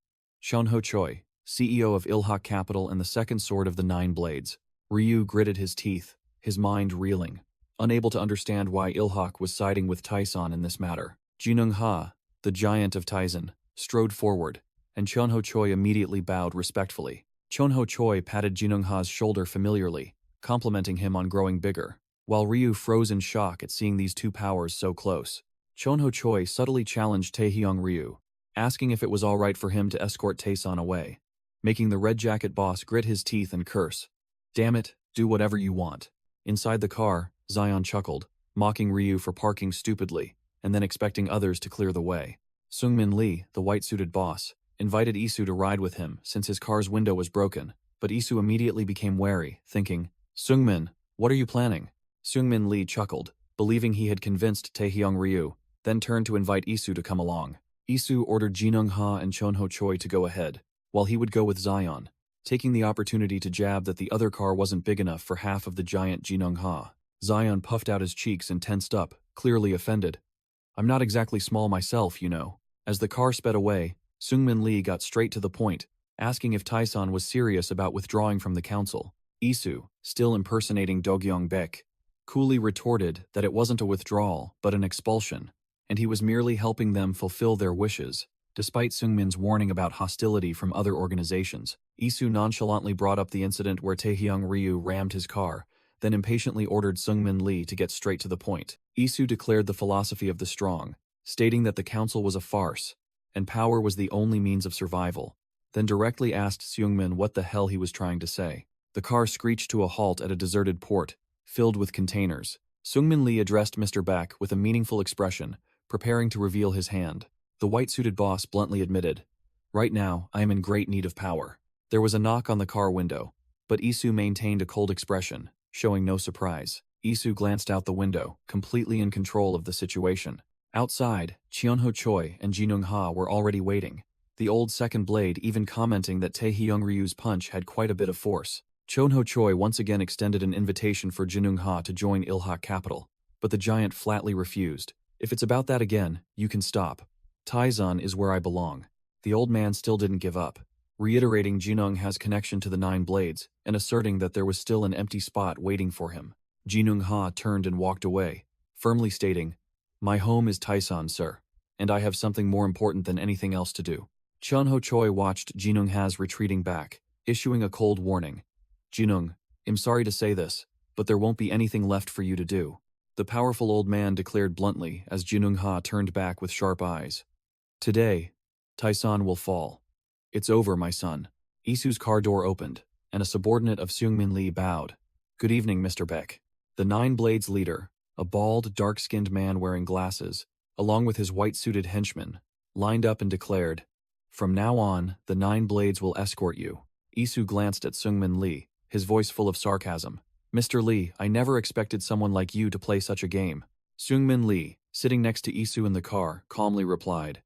Chunho Choi, CEO of Ilhak Capital and the second sword of the 9 blades. Ryu gritted his teeth, his mind reeling, unable to understand why Ilhak was siding with Taeson in this matter. Jinung Ha, the giant of Taizan, strode forward, and Chunho Choi immediately bowed respectfully. Chunho Choi patted Jinung Ha's shoulder familiarly, complimenting him on growing bigger. While Ryu froze in shock at seeing these two powers so close, Chunho Choi subtly challenged Taehyung Ryu, asking if it was all right for him to escort Taeson away, making the red jacket boss grit his teeth and curse. "Damn it, do whatever you want." Inside the car, Zion chuckled, mocking Ryu for parking stupidly, and then expecting others to clear the way. Seungmin Lee, the white-suited boss, invited Isu to ride with him since his car's window was broken, but Isu immediately became wary, thinking, "Seungmin, what are you planning?" Seungmin Lee chuckled, believing he had convinced Taehyung Ryu, then turned to invite Isu to come along. Isu ordered Jinung Ha and Chunho Choi to go ahead, while he would go with Zion, taking the opportunity to jab that the other car wasn't big enough for half of the giant Jinung Ha. Zion puffed out his cheeks and tensed up, clearly offended. "I'm not exactly small myself, you know." As the car sped away, Seungmin Lee got straight to the point, asking if Taeson was serious about withdrawing from the council. Isu, still impersonating Do-gyeong Baek, coolly retorted that it wasn't a withdrawal but an expulsion, and he was merely helping them fulfill their wishes. Despite Seungmin's warning about hostility from other organizations, Isu nonchalantly brought up the incident where Taehyung Ryu rammed his car, then impatiently ordered Seungmin Lee to get straight to the point. Isu declared the philosophy of the strong, stating that the council was a farce, and power was the only means of survival, then directly asked Seungmin what the hell he was trying to say. The car screeched to a halt at a deserted port, filled with containers. Seungmin Lee addressed Mr. Baek with a meaningful expression, preparing to reveal his hand. The white-suited boss bluntly admitted, "Right now, I am in great need of power." There was a knock on the car window, but Isu maintained a cold expression, showing no surprise. Isu glanced out the window, completely in control of the situation. Outside, Chunho Choi and Jinung Ha were already waiting, the old second blade even commenting that Taehyung Ryu's punch had quite a bit of force. Chunho Choi once again extended an invitation for Jinung Ha to join Ilhak Capital, but the giant flatly refused. "If it's about that again, you can stop. Taizan is where I belong." The old man still didn't give up, reiterating Jinung Ha's connection to the 9 blades and asserting that there was still an empty spot waiting for him. Jinung Ha turned and walked away, firmly stating, "My home is Taizan, sir, and I have something more important than anything else to do." Chunho Choi watched Jinung Ha's retreating back, issuing a cold warning. "Jinung, I'm sorry to say this, but there won't be anything left for you to do," the powerful old man declared bluntly as Jinung Ha turned back with sharp eyes. "Today, Taizan will fall. It's over, my son." Isu's car door opened, and a subordinate of Seungmin Lee bowed. "Good evening, Mr. Baek." The 9 blades leader, a bald, dark-skinned man wearing glasses, along with his white-suited henchman, lined up and declared, "From now on, the 9 blades will escort you." Isu glanced at Seungmin Lee, his voice full of sarcasm. "Mr. Lee, I never expected someone like you to play such a game." Seungmin Lee, sitting next to Isu in the car, calmly replied,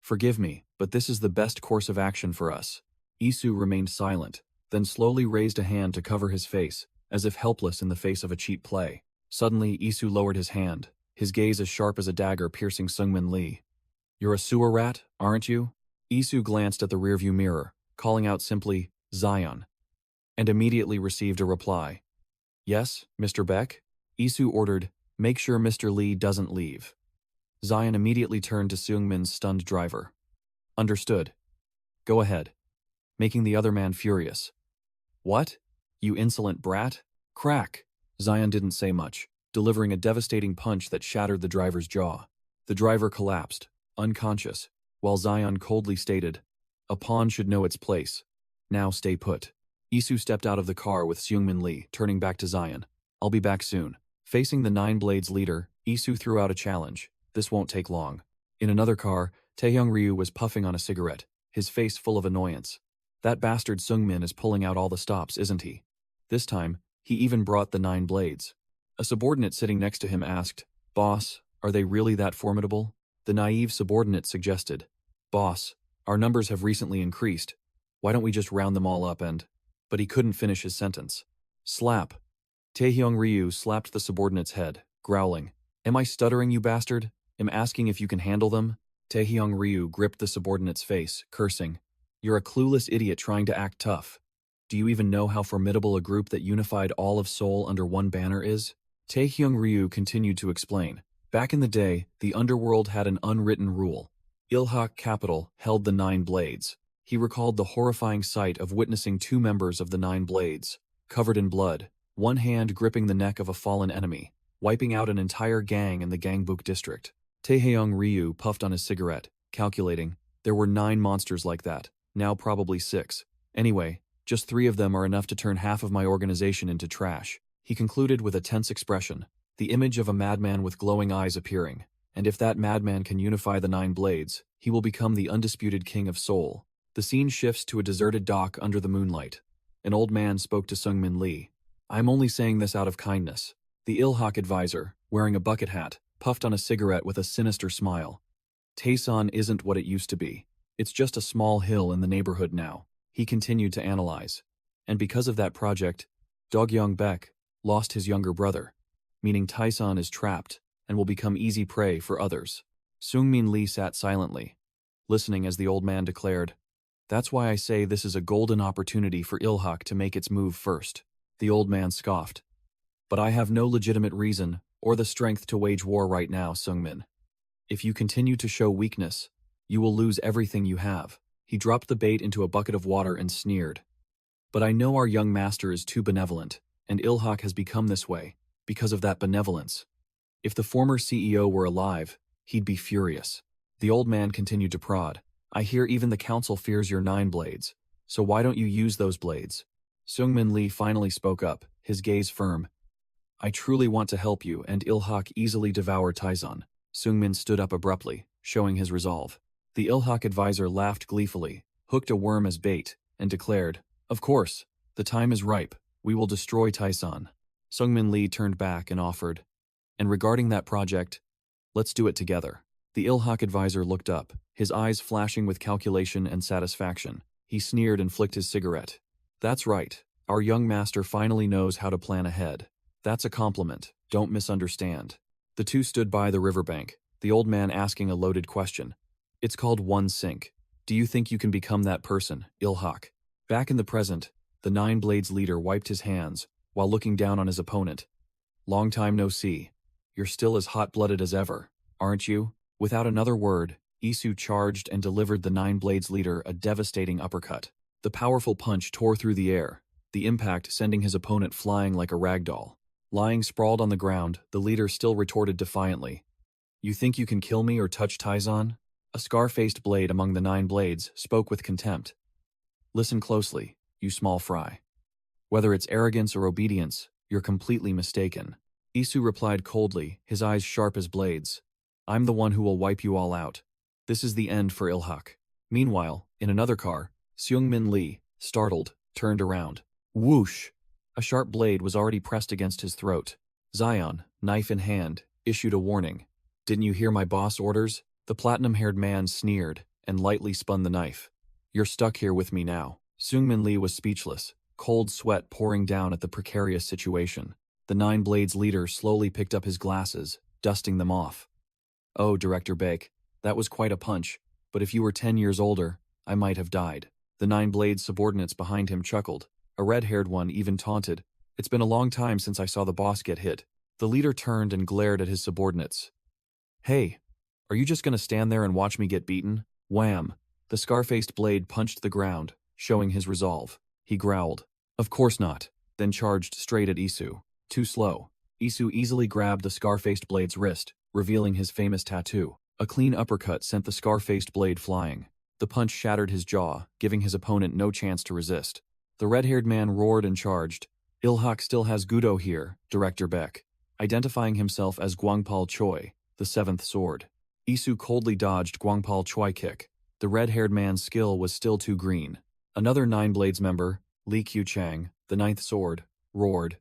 "Forgive me, but this is the best course of action for us." Isu remained silent, then slowly raised a hand to cover his face, as if helpless in the face of a cheap play. Suddenly, Isu lowered his hand, his gaze as sharp as a dagger piercing Seungmin Lee. "You're a sewer rat, aren't you?" Isu glanced at the rearview mirror, calling out simply, "Zion," and immediately received a reply. "Yes, Mr. Beck?" Isu ordered, "Make sure Mr. Lee doesn't leave." Zion immediately turned to Seungmin's stunned driver. "Understood. Go ahead," making the other man furious. "What? You insolent brat?" Crack! Zion didn't say much, delivering a devastating punch that shattered the driver's jaw. The driver collapsed, unconscious, while Zion coldly stated, "A pawn should know its place. Now stay put." Isu stepped out of the car with Seungmin Lee, turning back to Zion. "I'll be back soon." Facing the 9 Blades leader, Isu threw out a challenge. "This won't take long." In another car, Taehyung Ryu was puffing on a cigarette, his face full of annoyance. "That bastard Seungmin is pulling out all the stops, isn't he?" This time, he even brought the 9 blades. A subordinate sitting next to him asked, "Boss, are they really that formidable?" The naive subordinate suggested, "Boss, our numbers have recently increased. Why don't we just round them all up and—" But he couldn't finish his sentence. Slap! Taehyung Ryu slapped the subordinate's head, growling, "Am I stuttering, you bastard? I'm asking if you can handle them?" Taehyung Ryu gripped the subordinate's face, cursing, "You're a clueless idiot trying to act tough. Do you even know how formidable a group that unified all of Seoul under one banner is?" Taehyung Ryu continued to explain. Back in the day, the Underworld had an unwritten rule. Ilhak Capital held the 9 blades. He recalled the horrifying sight of witnessing 2 members of the 9 blades, covered in blood, one hand gripping the neck of a fallen enemy, wiping out an entire gang in the Gangbuk district. Taehyung Ryu puffed on his cigarette, calculating, there were 9 monsters like that, now probably 6. Anyway, just 3 of them are enough to turn half of my organization into trash. He concluded with a tense expression, the image of a madman with glowing eyes appearing. And if that madman can unify the 9 blades, he will become the undisputed king of Seoul. The scene shifts to a deserted dock under the moonlight. An old man spoke to Seungmin Lee. "I'm only saying this out of kindness." The Ilhak advisor, wearing a bucket hat, puffed on a cigarette with a sinister smile. "Taesan isn't what it used to be. It's just a small hill in the neighborhood now." He continued to analyze. And because of that project, Dogyoung Baek lost his younger brother, meaning Taesan is trapped and will become easy prey for others. Seungmin Lee sat silently, listening as the old man declared, "That's why I say this is a golden opportunity for Ilhak to make its move first." The old man scoffed. "But I have no legitimate reason or the strength to wage war right now, Seungmin. If you continue to show weakness, you will lose everything you have." He dropped the bait into a bucket of water and sneered. "But I know our young master is too benevolent, and Ilhak has become this way, because of that benevolence. If the former CEO were alive, he'd be furious." The old man continued to prod. "I hear even the council fears your 9 blades, so why don't you use those blades?" Seungmin Lee finally spoke up, his gaze firm. "I truly want to help you and Ilhak easily devour Taesan." Seungmin stood up abruptly, showing his resolve. The Ilhak advisor laughed gleefully, hooked a worm as bait, and declared, "Of course, the time is ripe. We will destroy Taesan." Seungmin Lee turned back and offered, "And regarding that project, let's do it together." The Ilhak advisor looked up, his eyes flashing with calculation and satisfaction. He sneered and flicked his cigarette. "That's right. Our young master finally knows how to plan ahead. That's a compliment, don't misunderstand." The two stood by the riverbank, the old man asking a loaded question. "It's called one sink. Do you think you can become that person, Ilhak?" Back in the present, the 9 blades leader wiped his hands, while looking down on his opponent. "Long time no see. You're still as hot-blooded as ever, aren't you?" Without another word, Isu charged and delivered the 9 blades leader a devastating uppercut. The powerful punch tore through the air, the impact sending his opponent flying like a rag doll. Lying sprawled on the ground, the leader still retorted defiantly, "You think you can kill me or touch Taesan?" A scar-faced blade among the 9 blades spoke with contempt. "Listen closely, you small fry. Whether it's arrogance or obedience, you're completely mistaken." Isu replied coldly, his eyes sharp as blades. "I'm the one who will wipe you all out. This is the end for Ilhak. Meanwhile, in another car, Seungmin Lee, startled, turned around. Whoosh! A sharp blade was already pressed against his throat. Zion, knife in hand, issued a warning. Didn't you hear my boss orders? The platinum-haired man sneered and lightly spun the knife. You're stuck here with me now. Seungmin Lee was speechless, cold sweat pouring down at the precarious situation. The Nine Blades leader slowly picked up his glasses, dusting them off. Oh, Director Bake, that was quite a punch, but if you were 10 years older, I might have died. The Nine Blades subordinates behind him chuckled. A red-haired one even taunted. It's been a long time since I saw the boss get hit. The leader turned and glared at his subordinates. Hey, are you just gonna stand there and watch me get beaten? Wham! The scar-faced blade punched the ground, showing his resolve. He growled. Of course not, then charged straight at Isu. Too slow. Isu easily grabbed the scar-faced blade's wrist, revealing his famous tattoo. A clean uppercut sent the scar-faced blade flying. The punch shattered his jaw, giving his opponent no chance to resist. The red-haired man roared and charged. Ilhak still has Gudo here, Director Beck, identifying himself as Gwangpal Choi, the seventh sword. Isu coldly dodged Gwangpal Choi kick. The red-haired man's skill was still too green. Another Nine Blades member, Lee Q Chang, the ninth sword, roared.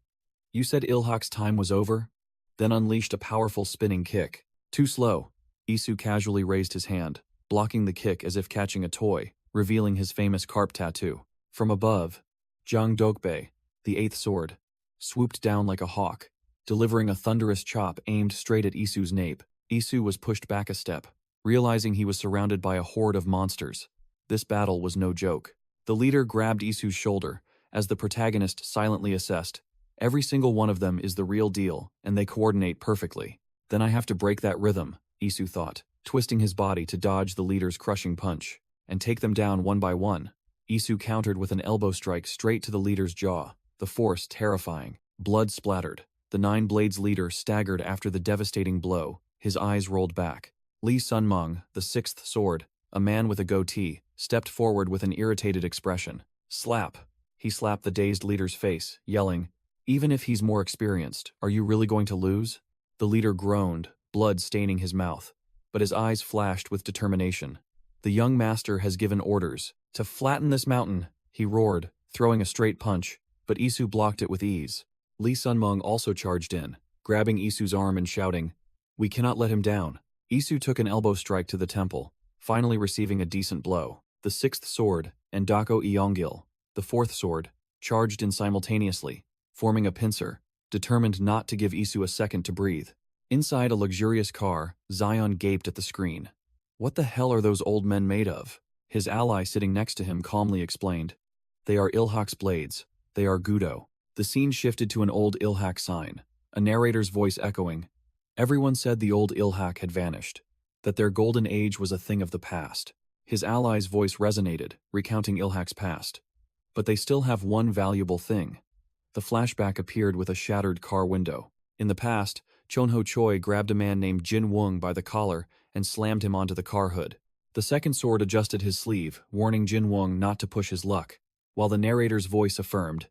You said Ilhak's time was over? Then unleashed a powerful spinning kick. Too slow. Isu casually raised his hand, blocking the kick as if catching a toy, revealing his famous carp tattoo. From above, Jang Dokbae, the eighth sword, swooped down like a hawk, delivering a thunderous chop aimed straight at Isu's nape. Isu was pushed back a step, realizing he was surrounded by a horde of monsters. This battle was no joke. The leader grabbed Isu's shoulder, as the protagonist silently assessed. Every single one of them is the real deal, and they coordinate perfectly. Then I have to break that rhythm, Isu thought, twisting his body to dodge the leader's crushing punch, and take them down one by one. Isu countered with an elbow strike straight to the leader's jaw, the force terrifying. Blood splattered. The Nine Blades leader staggered after the devastating blow, his eyes rolled back. Lee Sunmong, the sixth sword, a man with a goatee, stepped forward with an irritated expression. Slap! He slapped the dazed leader's face, yelling, Even if he's more experienced, are you really going to lose? The leader groaned, blood staining his mouth, but his eyes flashed with determination. The young master has given orders to flatten this mountain, he roared, throwing a straight punch, but Isu blocked it with ease. Lee Sunmong also charged in, grabbing Isu's arm and shouting, We cannot let him down. Isu took an elbow strike to the temple, finally receiving a decent blow. The sixth sword, and Dako Yeongil, the fourth sword, charged in simultaneously, forming a pincer, determined not to give Isu a second to breathe. Inside a luxurious car, Zion gaped at the screen. What the hell are those old men made of? His ally sitting next to him calmly explained. They are Ilhak's blades. They are Gudo. The scene shifted to an old Ilhak sign, a narrator's voice echoing. Everyone said the old Ilhak had vanished, that their golden age was a thing of the past. His ally's voice resonated, recounting Ilhak's past. But they still have one valuable thing. The flashback appeared with a shattered car window. In the past, Chonho Choi grabbed a man named Jin Woong by the collar and slammed him onto the car hood. The second sword adjusted his sleeve, warning Jin Woong not to push his luck, while the narrator's voice affirmed,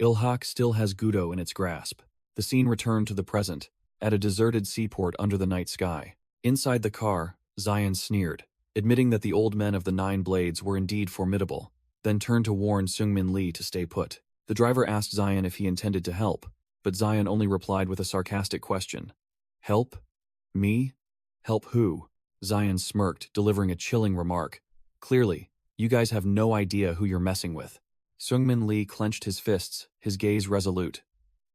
Ilhak still has Gudo in its grasp. The scene returned to the present, at a deserted seaport under the night sky. Inside the car, Zion sneered, admitting that the old men of the Nine Blades were indeed formidable, then turned to warn Seungmin Lee to stay put. The driver asked Zion if he intended to help, but Zion only replied with a sarcastic question. Help? Me? Help who? Zion smirked, delivering a chilling remark. Clearly, you guys have no idea who you're messing with. Seungmin Lee clenched his fists, his gaze resolute.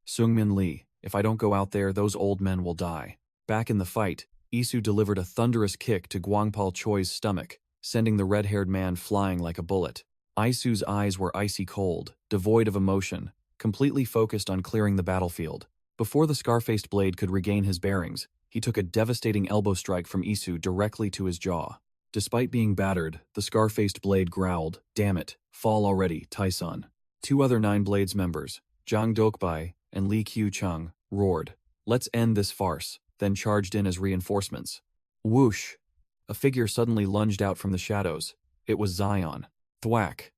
Seungmin Lee, if I don't go out there, those old men will die. Back in the fight, Isu delivered a thunderous kick to Gwangpal Choi's stomach, sending the red-haired man flying like a bullet. Isu's eyes were icy cold, devoid of emotion, completely focused on clearing the battlefield. Before the scar-faced blade could regain his bearings, he took a devastating elbow strike from Isu directly to his jaw. Despite being battered, the scar-faced blade growled, Damn it, fall already, Taesun. Two other Nine Blades members, Jang Dokbae and Lee Q Chung, roared, Let's end this farce, then charged in as reinforcements. Whoosh! A figure suddenly lunged out from the shadows. It was Zion. Thwack!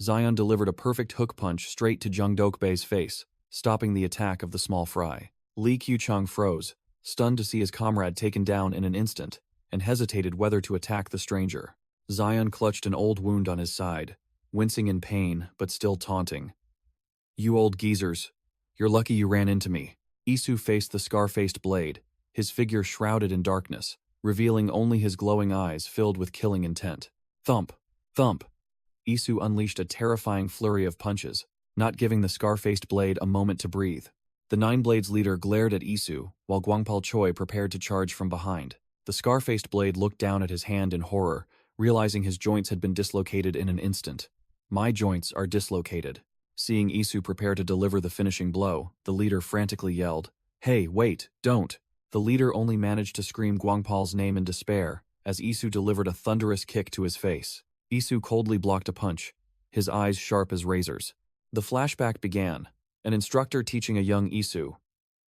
Zion delivered a perfect hook punch straight to Jung Dokbae's face, stopping the attack of the small fry. Lee Q Chung froze, stunned to see his comrade taken down in an instant, and hesitated whether to attack the stranger. Zion clutched an old wound on his side, wincing in pain but still taunting. "You old geezers. You're lucky you ran into me." Isu faced the scar-faced blade, his figure shrouded in darkness, revealing only his glowing eyes filled with killing intent. Thump! Thump! Isu unleashed a terrifying flurry of punches, not giving the scar-faced blade a moment to breathe. The Nine Blades leader glared at Isu, while Guangpal Choi prepared to charge from behind. The scar-faced blade looked down at his hand in horror, realizing his joints had been dislocated in an instant. "My joints are dislocated." Seeing Isu prepare to deliver the finishing blow, the leader frantically yelled, "Hey, wait, don't!" The leader only managed to scream Guangpal's name in despair, as Isu delivered a thunderous kick to his face. Isu coldly blocked a punch, his eyes sharp as razors. The flashback began, an instructor teaching a young Isu.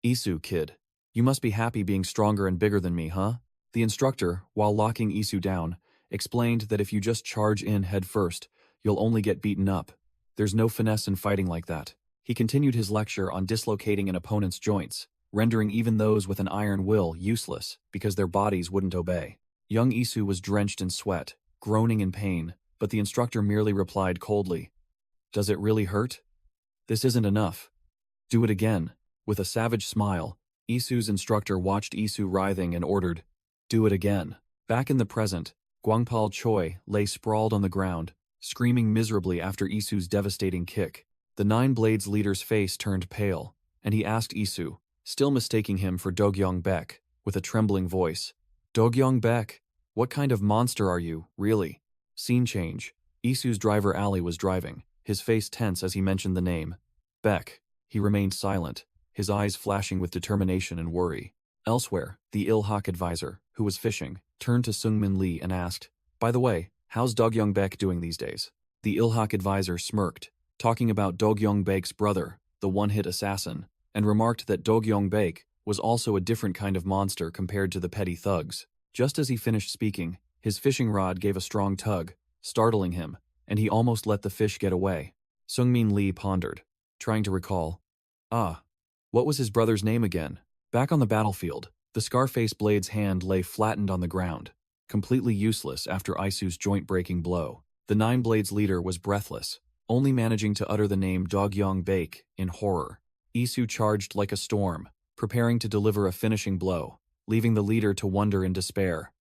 "Isu, kid, you must be happy being stronger and bigger than me, huh?" The instructor, while locking Isu down, explained that if you just charge in head first, you'll only get beaten up. There's no finesse in fighting like that. He continued his lecture on dislocating an opponent's joints, rendering even those with an iron will useless because their bodies wouldn't obey. Young Isu was drenched in sweat, groaning in pain, but the instructor merely replied coldly, "Does it really hurt? This isn't enough. Do it again." With a savage smile, Isu's instructor watched Isu writhing and ordered, "Do it again." Back in the present, Guangpal Choi lay sprawled on the ground, screaming miserably after Isu's devastating kick. The Nine Blades leader's face turned pale, and he asked Isu, still mistaking him for Dogyong Baek, with a trembling voice, "Dogyong Baek, what kind of monster are you, really?" Scene change. Isu's driver Ali was driving, his face tense as he mentioned the name. "Baek." He remained silent, his eyes flashing with determination and worry. Elsewhere, the Il-hak advisor, who was fishing, turned to Seungmin Lee and asked, "By the way, how's Dogyong Baek doing these days?" The Il-hak advisor smirked, talking about Dogyong Baek's brother, the one-hit assassin, and remarked that Dogyong Baek was also a different kind of monster compared to the petty thugs. Just as he finished speaking, his fishing rod gave a strong tug, startling him, and he almost let the fish get away. Seungmin Lee pondered, trying to recall. What was his brother's name again? Back on the battlefield, the Scarface Blade's hand lay flattened on the ground, completely useless after Isu's joint-breaking blow. The Nine Blades leader was breathless, only managing to utter the name Dogyong Baek in horror. Isu charged like a storm, preparing to deliver a finishing blow, leaving the leader to wonder in despair.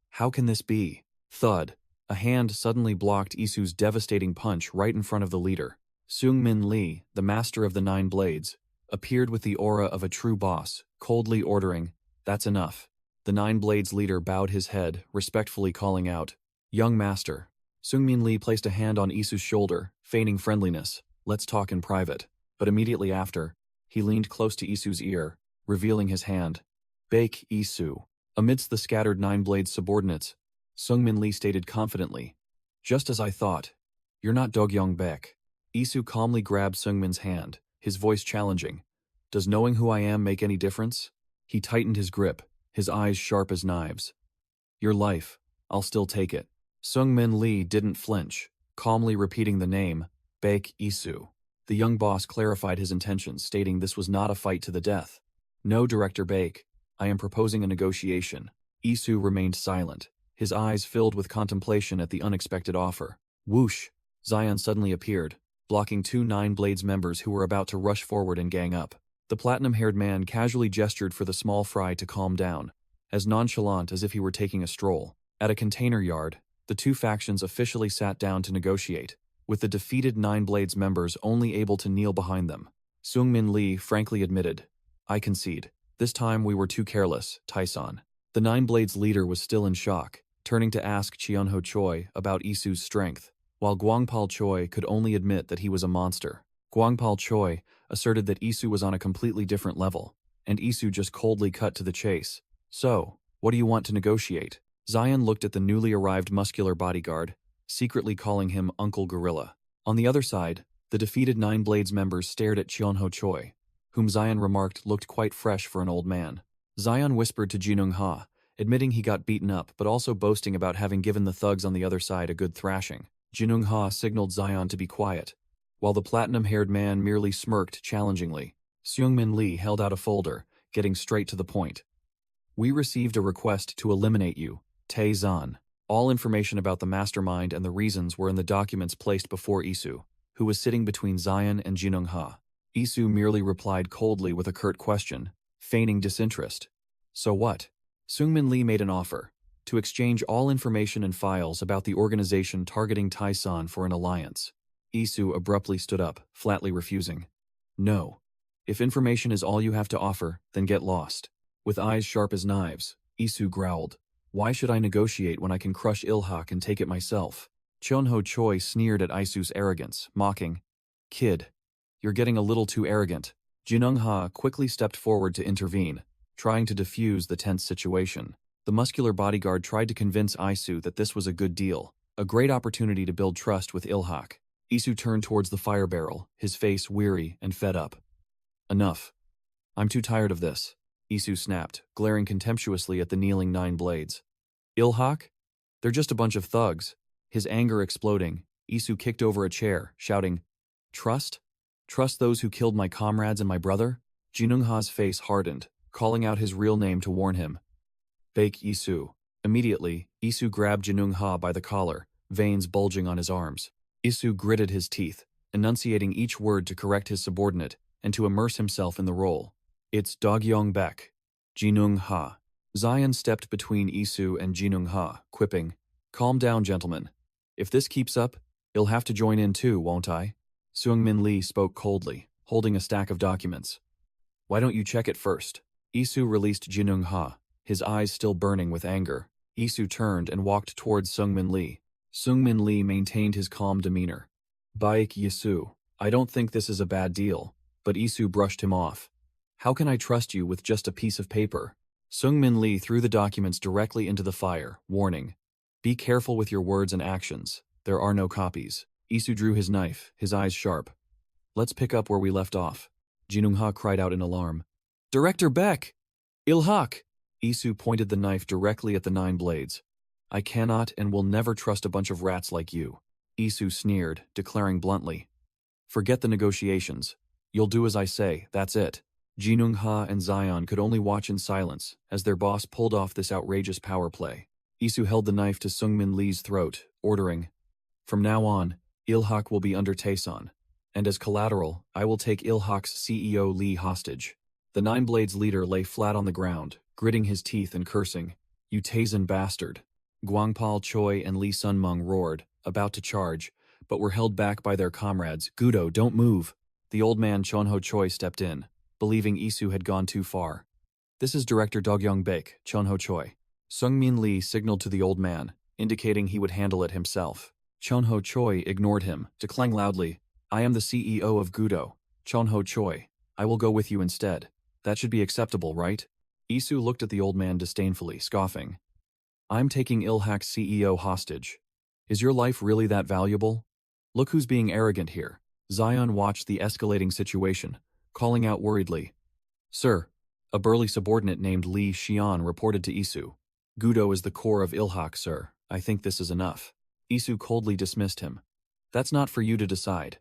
How can this be? Thud. A hand suddenly blocked Isu's devastating punch right in front of the leader. Seungmin Lee, the master of the Nine Blades, appeared with the aura of a true boss, coldly ordering, "That's enough." The Nine Blades leader bowed his head, respectfully calling out, "Young master." Seungmin Lee placed a hand on Isu's shoulder, feigning friendliness, "Let's talk in private." But immediately after, he leaned close to Isu's ear, revealing his hand. "Baek Isu." Amidst the scattered Nine Blades subordinates, Seungmin Lee stated confidently, "Just as I thought. You're not Dogyong Baek." Isu calmly grabbed Seungmin's hand, his voice challenging, "Does knowing who I am make any difference?" He tightened his grip, his eyes sharp as knives. "Your life, I'll still take it." Seungmin Lee didn't flinch, calmly repeating the name, Baek Isu. The young boss clarified his intentions, stating this was not a fight to the death. "No, Director Baek, I am proposing a negotiation." Isu remained silent, his eyes filled with contemplation at the unexpected offer. Whoosh! Zion suddenly appeared, blocking two Nine Blades members who were about to rush forward and gang up. The platinum-haired man casually gestured for the small fry to calm down, as nonchalant as if he were taking a stroll. At a container yard, the two factions officially sat down to negotiate, with the defeated Nine Blades members only able to kneel behind them. Seungmin Lee frankly admitted, "I concede. This time we were too careless, Taeson." The Nine Blades leader was still in shock, turning to ask Cheonho Choi about Isu's strength, while Guangpal Choi could only admit that he was a monster. Guangpal Choi asserted that Isu was on a completely different level, and Isu just coldly cut to the chase. "So, what do you want to negotiate?" Zion looked at the newly arrived muscular bodyguard, secretly calling him Uncle Gorilla. On the other side, the defeated Nine Blades members stared at Cheonho Choi, whom Zion remarked looked quite fresh for an old man. Zion whispered to Jinung Ha, admitting he got beaten up but also boasting about having given the thugs on the other side a good thrashing. Jinung Ha signaled Zion to be quiet, while the platinum-haired man merely smirked challengingly. Seungmin Lee held out a folder, getting straight to the point. "We received a request to eliminate you, Tae-zan. All information about the mastermind and the reasons were in the documents placed before Isu, who was sitting between Zion and Jinung-ha. Isu merely replied coldly with a curt question, feigning disinterest. So what? Seungmin Lee made an offer to exchange all information and files about the organization targeting Tae-san for an alliance. Isu abruptly stood up, flatly refusing. No. If information is all you have to offer, then get lost. With eyes sharp as knives, Isu growled. Why should I negotiate when I can crush Ilhak and take it myself? Chonho Choi sneered at Isu's arrogance, mocking. Kid, you're getting a little too arrogant. Jinung-ha quickly stepped forward to intervene, trying to defuse the tense situation. The muscular bodyguard tried to convince Isu that this was a good deal, a great opportunity to build trust with Ilhak. Isu turned towards the fire barrel, his face weary and fed up. Enough. I'm too tired of this, Isu snapped, glaring contemptuously at the kneeling 9 blades. Ilhak? They're just a bunch of thugs. His anger exploding, Isu kicked over a chair, shouting, Trust? Trust those who killed my comrades and my brother? Jinung-ha's face hardened, calling out his real name to warn him. Bake Isu. Immediately, Isu grabbed Jinung-ha by the collar, veins bulging on his arms. Isu gritted his teeth, enunciating each word to correct his subordinate and to immerse himself in the role. It's Dogyong Baek. Jinung-ha. Zion stepped between Isu and Jinung-ha, quipping, Calm down, gentlemen. If this keeps up, you'll have to join in too, won't I? Seungmin Lee spoke coldly, holding a stack of documents. Why don't you check it first? Isu released Jinung-ha, his eyes still burning with anger. Isu turned and walked towards Seungmin Lee. Seungmin Lee maintained his calm demeanor. Baek Isu, I don't think this is a bad deal, but Isu brushed him off. How can I trust you with just a piece of paper? Seungmin Lee threw the documents directly into the fire, warning, Be careful with your words and actions. There are no copies. Isu drew his knife, his eyes sharp. Let's pick up where we left off. Jinung-ha cried out in alarm. Director Baek! Ilhak! Isu pointed the knife directly at the 9 blades. I cannot and will never trust a bunch of rats like you. Isu sneered, declaring bluntly. Forget the negotiations. You'll do as I say, that's it. Jinung-ha and Zion could only watch in silence as their boss pulled off this outrageous power play. Isu held the knife to Seungmin Lee's throat, ordering, From now on, Ilhak will be under Tae-san, and as collateral, I will take Ilhak's CEO Lee hostage. The 9 Blades leader lay flat on the ground, gritting his teeth and cursing, You Tae-san bastard. Gwangpal Choi and Lee Sunmung roared, about to charge, but were held back by their comrades. Gudo, don't move. The old man Chonho Choi stepped in, believing Isu had gone too far. This is Director Dogyong Baek, Chonho Choi. Seungmin Lee signaled to the old man, indicating he would handle it himself. Chonho Choi ignored him, declaring loudly, I am the CEO of Gudo, Chonho Choi. I will go with you instead. That should be acceptable, right? Isu looked at the old man disdainfully, scoffing. I'm taking Ilhak's CEO hostage. Is your life really that valuable? Look who's being arrogant here. Zion watched the escalating situation, calling out worriedly. Sir, a burly subordinate named Lee Xian reported to Isu. Gudo is the core of Ilhak, sir. I think this is enough. Isu coldly dismissed him. That's not for you to decide.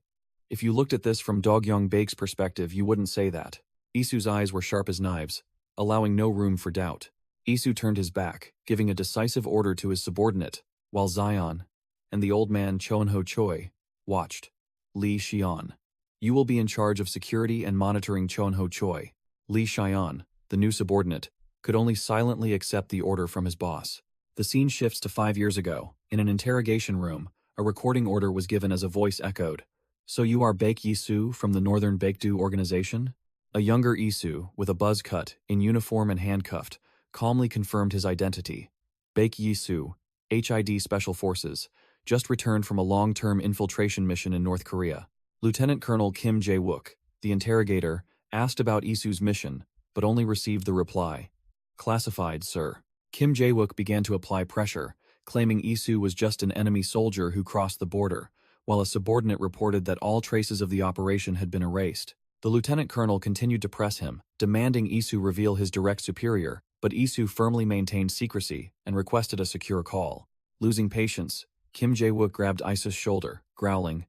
If you looked at this from Dogyong Baek's perspective, you wouldn't say that. Isu's eyes were sharp as knives, allowing no room for doubt. Isu turned his back, giving a decisive order to his subordinate, while Zion and the old man Chonho Choi watched. Lee Xian. You will be in charge of security and monitoring Chonho Choi. Lee Xian, the new subordinate, could only silently accept the order from his boss. The scene shifts to 5 years ago. In an interrogation room, a recording order was given as a voice echoed. So you are Baek Yisu from the Northern Baekdu organization? A younger Isu, with a buzz cut, in uniform and handcuffed, calmly confirmed his identity. Baek Yisu, HID Special Forces, just returned from a long-term infiltration mission in North Korea. Lieutenant Colonel Kim Jae-wook, the interrogator, asked about Isu's mission, but only received the reply, Classified, sir. Kim Jae-wook began to apply pressure, claiming Isu was just an enemy soldier who crossed the border, while a subordinate reported that all traces of the operation had been erased. The lieutenant colonel continued to press him, demanding Isu reveal his direct superior, but Isu firmly maintained secrecy and requested a secure call. Losing patience, Kim Jae-wook grabbed Isu's shoulder, growling,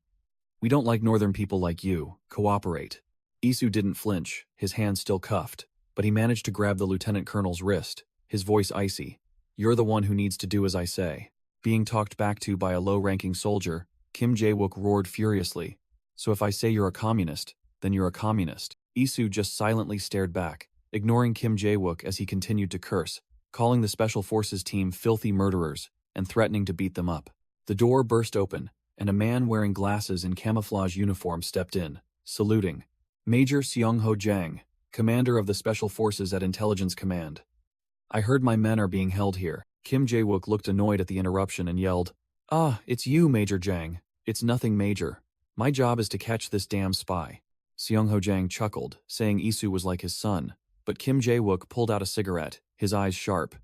We don't like northern people like you. Cooperate. Isu didn't flinch, his hand still cuffed, but he managed to grab the lieutenant colonel's wrist, his voice icy. You're the one who needs to do as I say. Being talked back to by a low-ranking soldier, Kim Jae-wook roared furiously. So if I say you're a communist, then you're a communist. Isu just silently stared back, ignoring Kim Jae-wook as he continued to curse, calling the Special Forces team filthy murderers and threatening to beat them up. The door burst open, and a man wearing glasses and camouflage uniform stepped in, saluting. Major Seong-ho Jang, commander of the Special Forces at Intelligence Command. I heard my men are being held here. Kim Jae-wook looked annoyed at the interruption and yelled, "Ah, it's you, Major Jang. It's nothing major. My job is to catch this damn spy." Seong-ho Jang chuckled, saying Isu was like his son, but Kim Jae-wook pulled out a cigarette, his eyes sharp.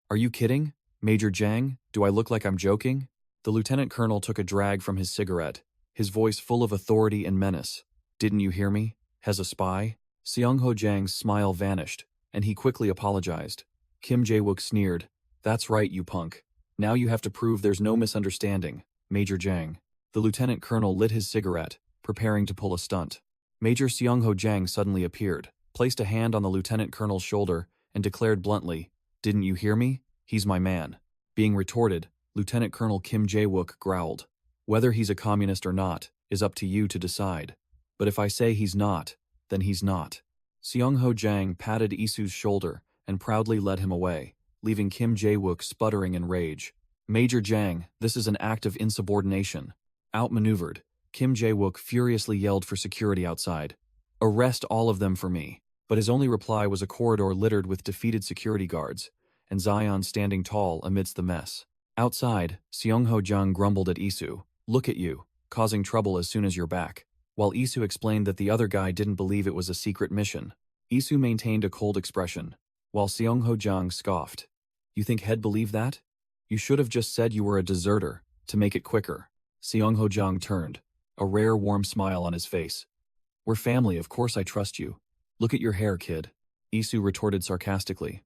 "Are you kidding? Major Jang, do I look like I'm joking?" The lieutenant colonel took a drag from his cigarette, his voice full of authority and menace. "Didn't you hear me? Has a spy?" Seong-ho Jang's smile vanished, and he quickly apologized. Kim Jae-wook sneered, "That's right, you punk. Now you have to prove there's no misunderstanding, Major Jang." The lieutenant colonel lit his cigarette, preparing to pull a stunt. Major Seong-ho Jang suddenly appeared, placed a hand on the lieutenant colonel's shoulder, and declared bluntly, "Didn't you hear me? He's my man." Being retorted, Lieutenant Colonel Kim Jae-wook growled, "Whether he's a communist or not is up to you to decide. But if I say he's not, then he's not." Seong-ho Jang patted Isu's shoulder and proudly led him away, leaving Kim Jae-wook sputtering in rage. "Major Jang, this is an act of insubordination." Outmaneuvered, Kim Jae-wook furiously yelled for security outside. "Arrest all of them for me." But his only reply was a corridor littered with defeated security guards, and Zion standing tall amidst the mess. Outside, Seong-ho Jang grumbled at Isu, "Look at you, causing trouble as soon as you're back." While Isu explained that the other guy didn't believe it was a secret mission, Isu maintained a cold expression, while Seong-ho Jang scoffed. "You think he'd believe that? You should have just said you were a deserter, to make it quicker." Seong-ho Jang turned, a rare warm smile on his face. "We're family, of course I trust you. Look at your hair, kid." Isu retorted sarcastically.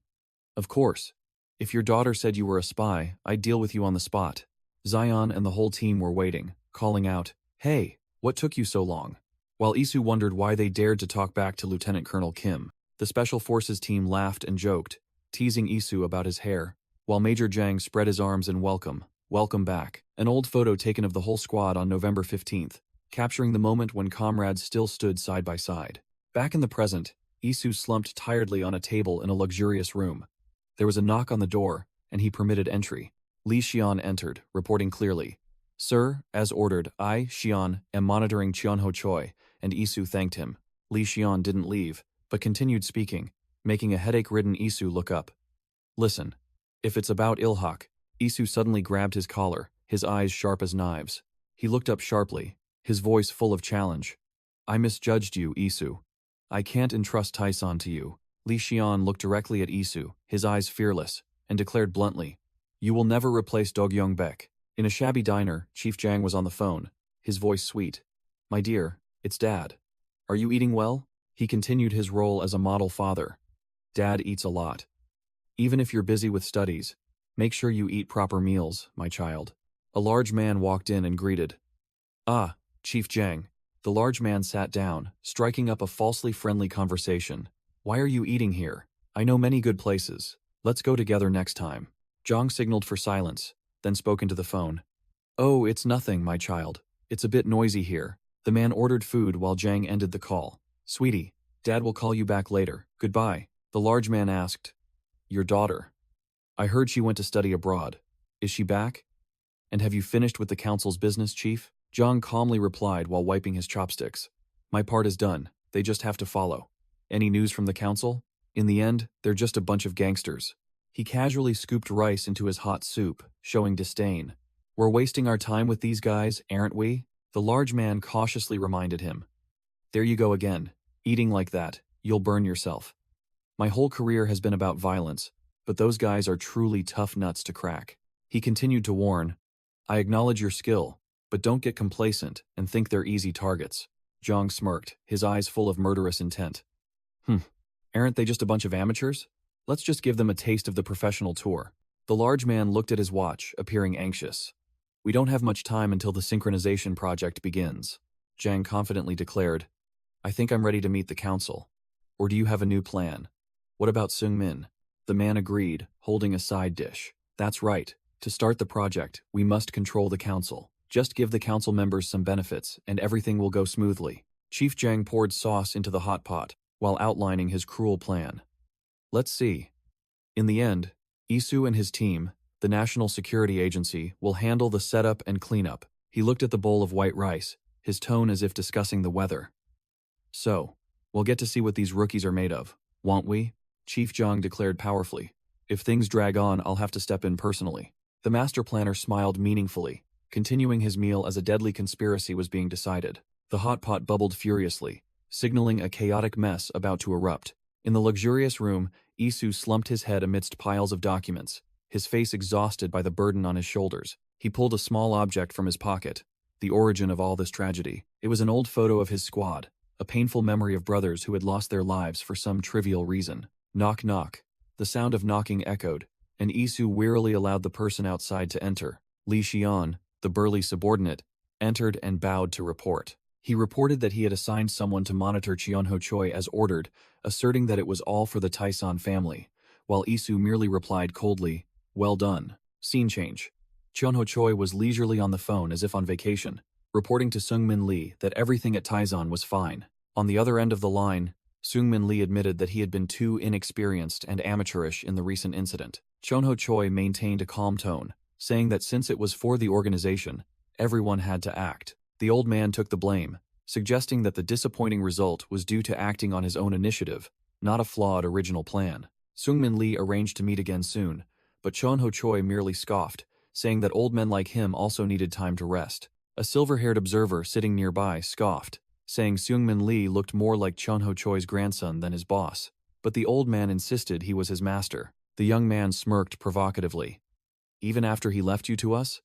"Of course. If your daughter said you were a spy, I'd deal with you on the spot." Zion and the whole team were waiting, calling out, "Hey, what took you so long?" While Isu wondered why they dared to talk back to Lieutenant Colonel Kim, the Special Forces team laughed and joked, teasing Isu about his hair, while Major Jang spread his arms in welcome back. An old photo taken of the whole squad on November 15th, capturing the moment when comrades still stood side by side. Back in the present, Isu slumped tiredly on a table in a luxurious room. There was a knock on the door, and he permitted entry. Li Xian entered, reporting clearly. "Sir, as ordered, I, Xian, am monitoring Cheonho Choi," and Isu thanked him. Li Xian didn't leave, but continued speaking, making a headache-ridden Isu look up. "Listen, if it's about Ilhak." Isu suddenly grabbed his collar, his eyes sharp as knives. He looked up sharply, his voice full of challenge. "I misjudged you, Isu. I can't entrust Taesan to you." Li Xian looked directly at Isu, his eyes fearless, and declared bluntly, "You will never replace Dogyong Baek." In a shabby diner, Chief Jang was on the phone, his voice sweet. "My dear, it's Dad. Are you eating well?" He continued his role as a model father. "Dad eats a lot. Even if you're busy with studies, make sure you eat proper meals, my child." A large man walked in and greeted. "Ah, Chief Jang." The large man sat down, striking up a falsely friendly conversation. "Why are you eating here? I know many good places. Let's go together next time." Jang signaled for silence, then spoke into the phone. "Oh, it's nothing, my child. It's a bit noisy here." The man ordered food while Jang ended the call. "Sweetie, Dad will call you back later. Goodbye." The large man asked, "Your daughter? I heard she went to study abroad. Is she back? And have you finished with the council's business, Chief?" Jang calmly replied while wiping his chopsticks. "My part is done. They just have to follow." "Any news from the council?" "In the end, they're just a bunch of gangsters." He casually scooped rice into his hot soup, showing disdain. "We're wasting our time with these guys, aren't we?" The large man cautiously reminded him. "There you go again. Eating like that, you'll burn yourself. My whole career has been about violence, but those guys are truly tough nuts to crack." He continued to warn, "I acknowledge your skill, but don't get complacent and think they're easy targets." Jang smirked, his eyes full of murderous intent. Aren't they just a bunch of amateurs? Let's just give them a taste of the professional tour." The large man looked at his watch, appearing anxious. "We don't have much time until the synchronization project begins," Jang confidently declared. "I think I'm ready to meet the council. Or do you have a new plan? What about Seung-min?" The man agreed, holding a side dish. That's right. To start the project, we must control the council. Just give the council members some benefits, and everything will go smoothly. Chief Jiang poured sauce into the hot pot, while outlining his cruel plan. Let's see. In the end, Isu and his team, the National Security Agency, will handle the setup and cleanup. He looked at the bowl of white rice, his tone as if discussing the weather. So, we'll get to see what these rookies are made of, won't we? Chief Jiang declared powerfully. If things drag on, I'll have to step in personally. The master planner smiled meaningfully, continuing his meal as a deadly conspiracy was being decided. The hot pot bubbled furiously, signaling a chaotic mess about to erupt. In the luxurious room, Isu slumped his head amidst piles of documents, his face exhausted by the burden on his shoulders. He pulled a small object from his pocket. The origin of all this tragedy. It was an old photo of his squad, a painful memory of brothers who had lost their lives for some trivial reason. Knock knock. The sound of knocking echoed, and Isu wearily allowed the person outside to enter. Li Xian, the burly subordinate, entered and bowed to report. He reported that he had assigned someone to monitor Chionho Choi as ordered, asserting that it was all for the Taison family, while Isu merely replied coldly, "Well done." Scene change. Chionho Choi was leisurely on the phone as if on vacation, reporting to Seungmin Lee that everything at Taison was fine. On the other end of the line, Seungmin Lee admitted that he had been too inexperienced and amateurish in the recent incident. Chionho Choi maintained a calm tone, saying that since it was for the organization, everyone had to act. The old man took the blame, suggesting that the disappointing result was due to acting on his own initiative, not a flawed original plan. Seungmin Lee arranged to meet again soon, but Chionho Choi merely scoffed, saying that old men like him also needed time to rest. A silver-haired observer sitting nearby scoffed, saying Seungmin Lee looked more like Chionho Choi's grandson than his boss. But the old man insisted he was his master. The young man smirked provocatively. "Even after he left you to us?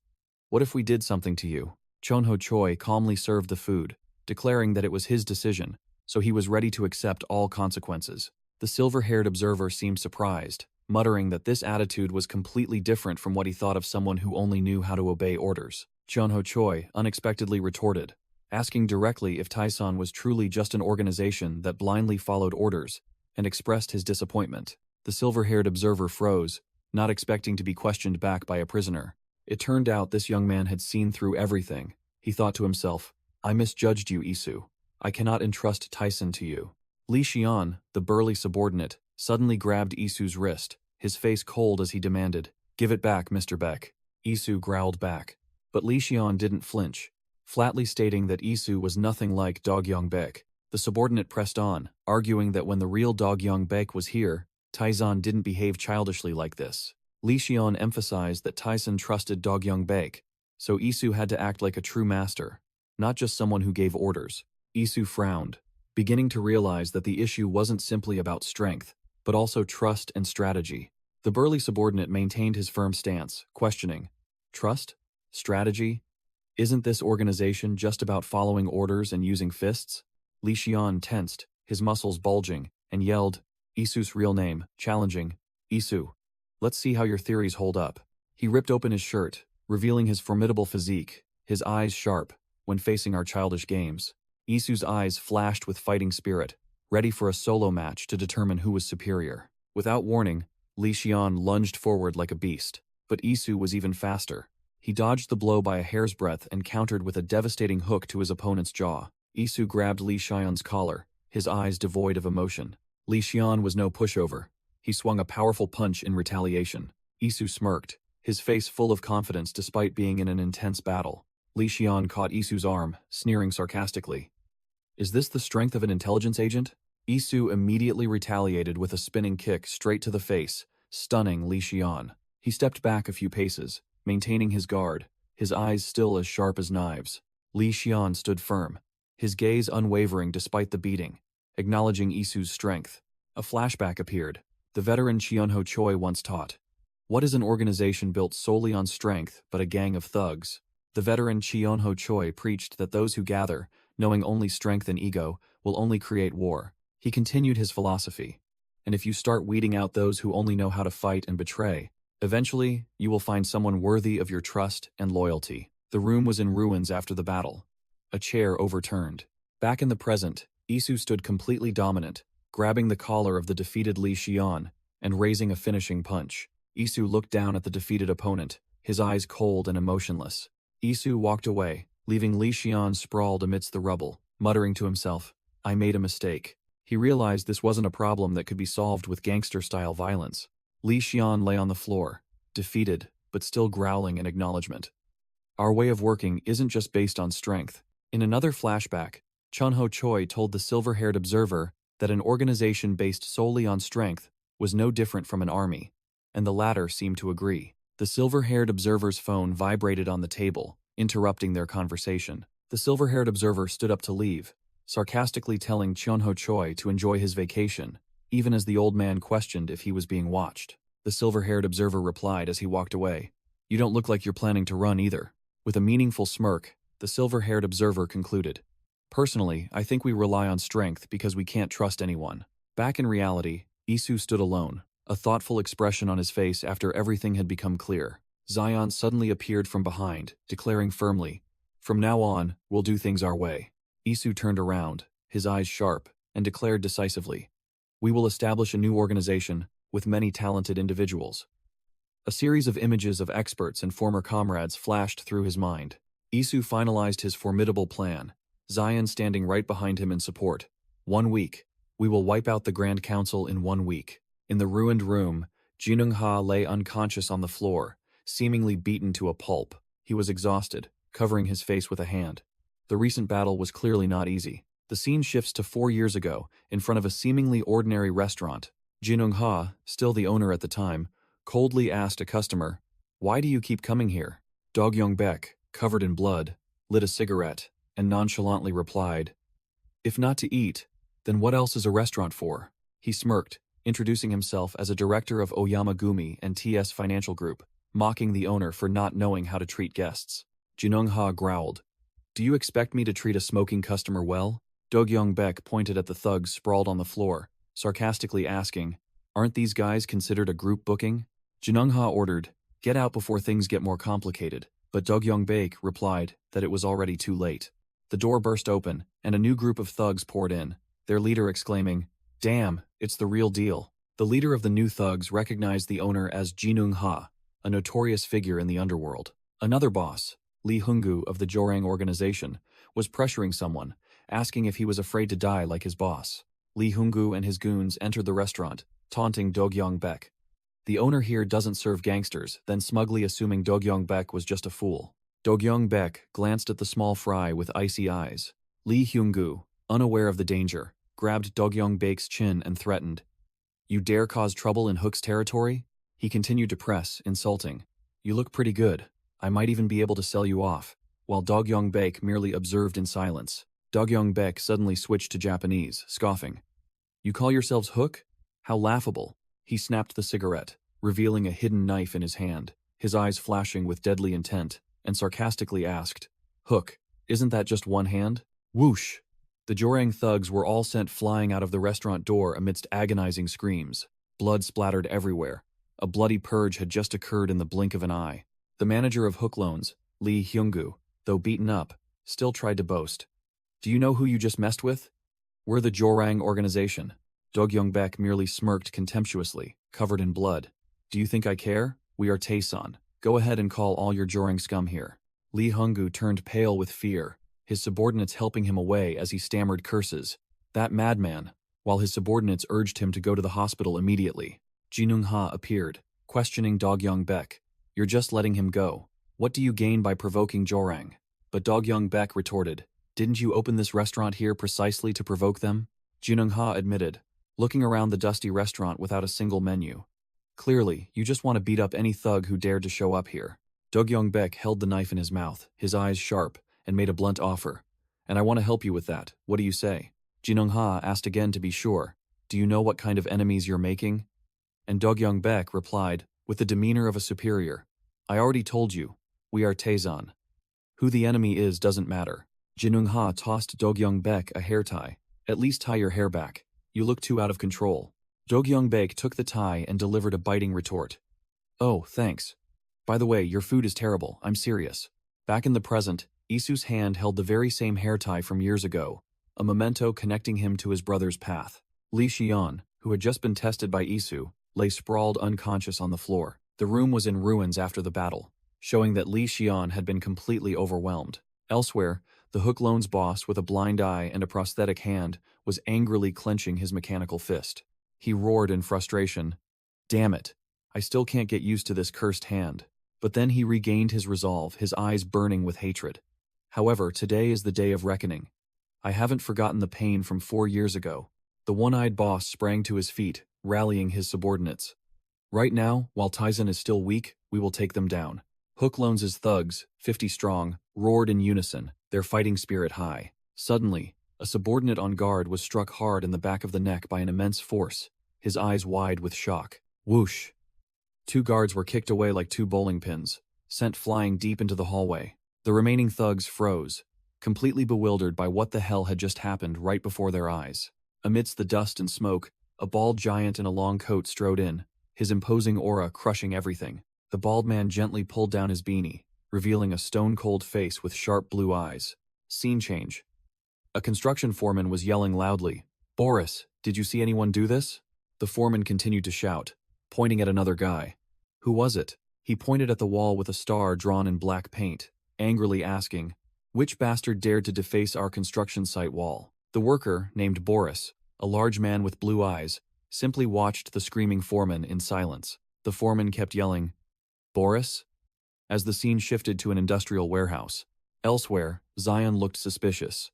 What if we did something to you?" Chionho Choi calmly served the food, declaring that it was his decision, so he was ready to accept all consequences. The silver-haired observer seemed surprised, muttering that this attitude was completely different from what he thought of someone who only knew how to obey orders. Chionho Choi unexpectedly retorted, asking directly if Taison was truly just an organization that blindly followed orders, and expressed his disappointment. The silver-haired observer froze, not expecting to be questioned back by a prisoner. It turned out this young man had seen through everything. He thought to himself, "I misjudged you, Isu. I cannot entrust Taison to you." Li Xian, the burly subordinate, suddenly grabbed Isu's wrist, his face cold as he demanded, "Give it back, Mr. Beck." Isu growled back. But Li Xian didn't flinch, flatly stating that Isu was nothing like Dogyong Beck. The subordinate pressed on, arguing that when the real Dogyong Beck was here, Taison didn't behave childishly like this. Li Xian emphasized that Taison trusted Dogyong Beck, so Isu had to act like a true master, not just someone who gave orders. Isu frowned, beginning to realize that the issue wasn't simply about strength, but also trust and strategy. The burly subordinate maintained his firm stance, questioning, "Trust? Strategy? Isn't this organization just about following orders and using fists?" Li Xian tensed, his muscles bulging, and yelled, Isu's real name, challenging, "Isu, let's see how your theories hold up." He ripped open his shirt, revealing his formidable physique, his eyes sharp, when facing our childish games. Isu's eyes flashed with fighting spirit, ready for a solo match to determine who was superior. Without warning, Li Xian lunged forward like a beast, but Isu was even faster. He dodged the blow by a hair's breadth and countered with a devastating hook to his opponent's jaw. Isu grabbed Li Xian's collar, his eyes devoid of emotion. Li Xian was no pushover. He swung a powerful punch in retaliation. Isu smirked, his face full of confidence despite being in an intense battle. Li Xian caught Isu's arm, sneering sarcastically. "Is this the strength of an intelligence agent?" Isu immediately retaliated with a spinning kick straight to the face, stunning Li Xian. He stepped back a few paces, maintaining his guard, his eyes still as sharp as knives. Li Xian stood firm, his gaze unwavering despite the beating, acknowledging Isu's strength. A flashback appeared. The veteran Chionho Choi once taught, "What is an organization built solely on strength but a gang of thugs?" The veteran Chionho Choi preached that those who gather, knowing only strength and ego, will only create war. He continued his philosophy. And if you start weeding out those who only know how to fight and betray, eventually you will find someone worthy of your trust and loyalty. The room was in ruins after the battle. A chair overturned. Back in the present, Isu stood completely dominant, grabbing the collar of the defeated Li Xian and raising a finishing punch. Isu looked down at the defeated opponent, his eyes cold and emotionless. Isu walked away, leaving Li Xian sprawled amidst the rubble, muttering to himself, "I made a mistake." He realized this wasn't a problem that could be solved with gangster-style violence. Li Xian lay on the floor, defeated, but still growling in acknowledgement. Our way of working isn't just based on strength. In another flashback, Chunho Choi told the silver-haired observer that an organization based solely on strength was no different from an army, and the latter seemed to agree. The silver-haired observer's phone vibrated on the table, interrupting their conversation. The silver-haired observer stood up to leave, sarcastically telling Chunho Choi to enjoy his vacation, even as the old man questioned if he was being watched. The silver-haired observer replied as he walked away, "You don't look like you're planning to run either." With a meaningful smirk, the silver-haired observer concluded, "Personally, I think we rely on strength because we can't trust anyone." Back in reality, Isu stood alone, a thoughtful expression on his face after everything had become clear. Zion suddenly appeared from behind, declaring firmly, "From now on, we'll do things our way." Isu turned around, his eyes sharp, and declared decisively, "We will establish a new organization with many talented individuals." A series of images of experts and former comrades flashed through his mind. Isu finalized his formidable plan, Zion standing right behind him in support. 1 week. We will wipe out the Grand Council in 1 week. In the ruined room, Jinung-ha lay unconscious on the floor, seemingly beaten to a pulp. He was exhausted, covering his face with a hand. The recent battle was clearly not easy. The scene shifts to 4 years ago, in front of a seemingly ordinary restaurant. Jinung-ha, still the owner at the time, coldly asked a customer, "Why do you keep coming here?" Dog-young-baek, covered in blood, lit a cigarette, and nonchalantly replied, "If not to eat, then what else is a restaurant for?" He smirked, introducing himself as a director of Oyama Gumi and TS Financial Group, mocking the owner for not knowing how to treat guests. Jinung-ha growled, "Do you expect me to treat a smoking customer well?" Dog-young-baek pointed at the thugs sprawled on the floor, sarcastically asking, "Aren't these guys considered a group booking?" Jinung-ha ordered, "Get out before things get more complicated," but Dog-young-baek replied that it was already too late. The door burst open, and a new group of thugs poured in, their leader exclaiming, "Damn, it's the real deal." The leader of the new thugs recognized the owner as Jinung-ha, a notorious figure in the underworld. Another boss, Lee Hungu of the Jorang organization, was pressuring someone, asking if he was afraid to die like his boss. Lee Hungu and his goons entered the restaurant, taunting Dog-young-baek. The owner here doesn't serve gangsters, then smugly assuming Dog-young-baek was just a fool. Dog-young-baek glanced at the small fry with icy eyes. Lee Hungu, unaware of the danger, grabbed Dog-young-baek's chin and threatened, "You dare cause trouble in Hook's territory?" He continued to press, insulting, "You look pretty good. I might even be able to sell you off," while Dog-young-baek merely observed in silence. Dog-young-baek suddenly switched to Japanese, scoffing, "You call yourselves Hook? How laughable." He snapped the cigarette, revealing a hidden knife in his hand, his eyes flashing with deadly intent, and sarcastically asked, "Hook, isn't that just one hand?" Whoosh! The Jorang thugs were all sent flying out of the restaurant door amidst agonizing screams. Blood splattered everywhere. A bloody purge had just occurred in the blink of an eye. The manager of Hook Loans, Lee Hyungu, though beaten up, still tried to boast. "Do you know who you just messed with? We're the Jorang organization." Dog-young-baek merely smirked contemptuously, covered in blood. "Do you think I care? We are Taeson. Go ahead and call all your Jorang scum here." Lee Hungu turned pale with fear, his subordinates helping him away as he stammered curses. "That madman," while his subordinates urged him to go to the hospital immediately. Jinung-ha appeared, questioning Dog-young-baek. "You're just letting him go. What do you gain by provoking Jorang?" But Dog-young-baek retorted, "Didn't you open this restaurant here precisely to provoke them?" Jinung-ha admitted, looking around the dusty restaurant without a single menu. "Clearly, you just want to beat up any thug who dared to show up here." Dog-young-baek held the knife in his mouth, his eyes sharp, and made a blunt offer. "And I want to help you with that. What do you say?" Jinung-ha asked again to be sure, "Do you know what kind of enemies you're making?" And Dog-young-baek replied, with the demeanor of a superior, "I already told you, we are Taeson. Who the enemy is doesn't matter." Jinung-ha tossed Dog-young-baek a hair tie. "At least tie your hair back. You look too out of control." Dog-young-baek took the tie and delivered a biting retort. "Oh, thanks. By the way, your food is terrible, I'm serious." Back in the present, Isu's hand held the very same hair tie from years ago, a memento connecting him to his brother's path. Li Xian, who had just been tested by Isu, lay sprawled unconscious on the floor. The room was in ruins after the battle, showing that Li Xian had been completely overwhelmed. Elsewhere, the Hook Loan's boss, with a blind eye and a prosthetic hand, was angrily clenching his mechanical fist. He roared in frustration, "Damn it! I still can't get used to this cursed hand." But then he regained his resolve, his eyes burning with hatred. "However, today is the day of reckoning. I haven't forgotten the pain from 4 years ago." The one-eyed boss sprang to his feet, rallying his subordinates. "Right now, while Tizen is still weak, we will take them down." Hook Loan's thugs, 50 strong, roared in unison, their fighting spirit high. Suddenly, a subordinate on guard was struck hard in the back of the neck by an immense force, his eyes wide with shock. Whoosh! 2 guards were kicked away like 2 bowling pins, sent flying deep into the hallway. The remaining thugs froze, completely bewildered by what the hell had just happened right before their eyes. Amidst the dust and smoke, a bald giant in a long coat strode in, his imposing aura crushing everything. The bald man gently pulled down his beanie, revealing a stone-cold face with sharp blue eyes. Scene change. A construction foreman was yelling loudly, "Boris, did you see anyone do this?" The foreman continued to shout, pointing at another guy. "Who was it?" He pointed at the wall with a star drawn in black paint, angrily asking, "Which bastard dared to deface our construction site wall?" The worker, named Boris, a large man with blue eyes, simply watched the screaming foreman in silence. The foreman kept yelling, "Boris?" as the scene shifted to an industrial warehouse. Elsewhere, Zion looked suspicious.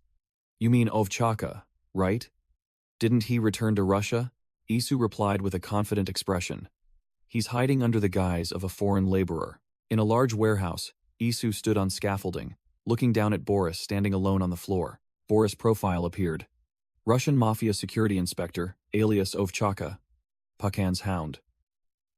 "You mean Ovchaka, right? Didn't he return to Russia?" Isu replied with a confident expression. "He's hiding under the guise of a foreign laborer." In a large warehouse, Isu stood on scaffolding, looking down at Boris standing alone on the floor. Boris' profile appeared. Russian Mafia security inspector, alias Ovchaka, Pakan's hound.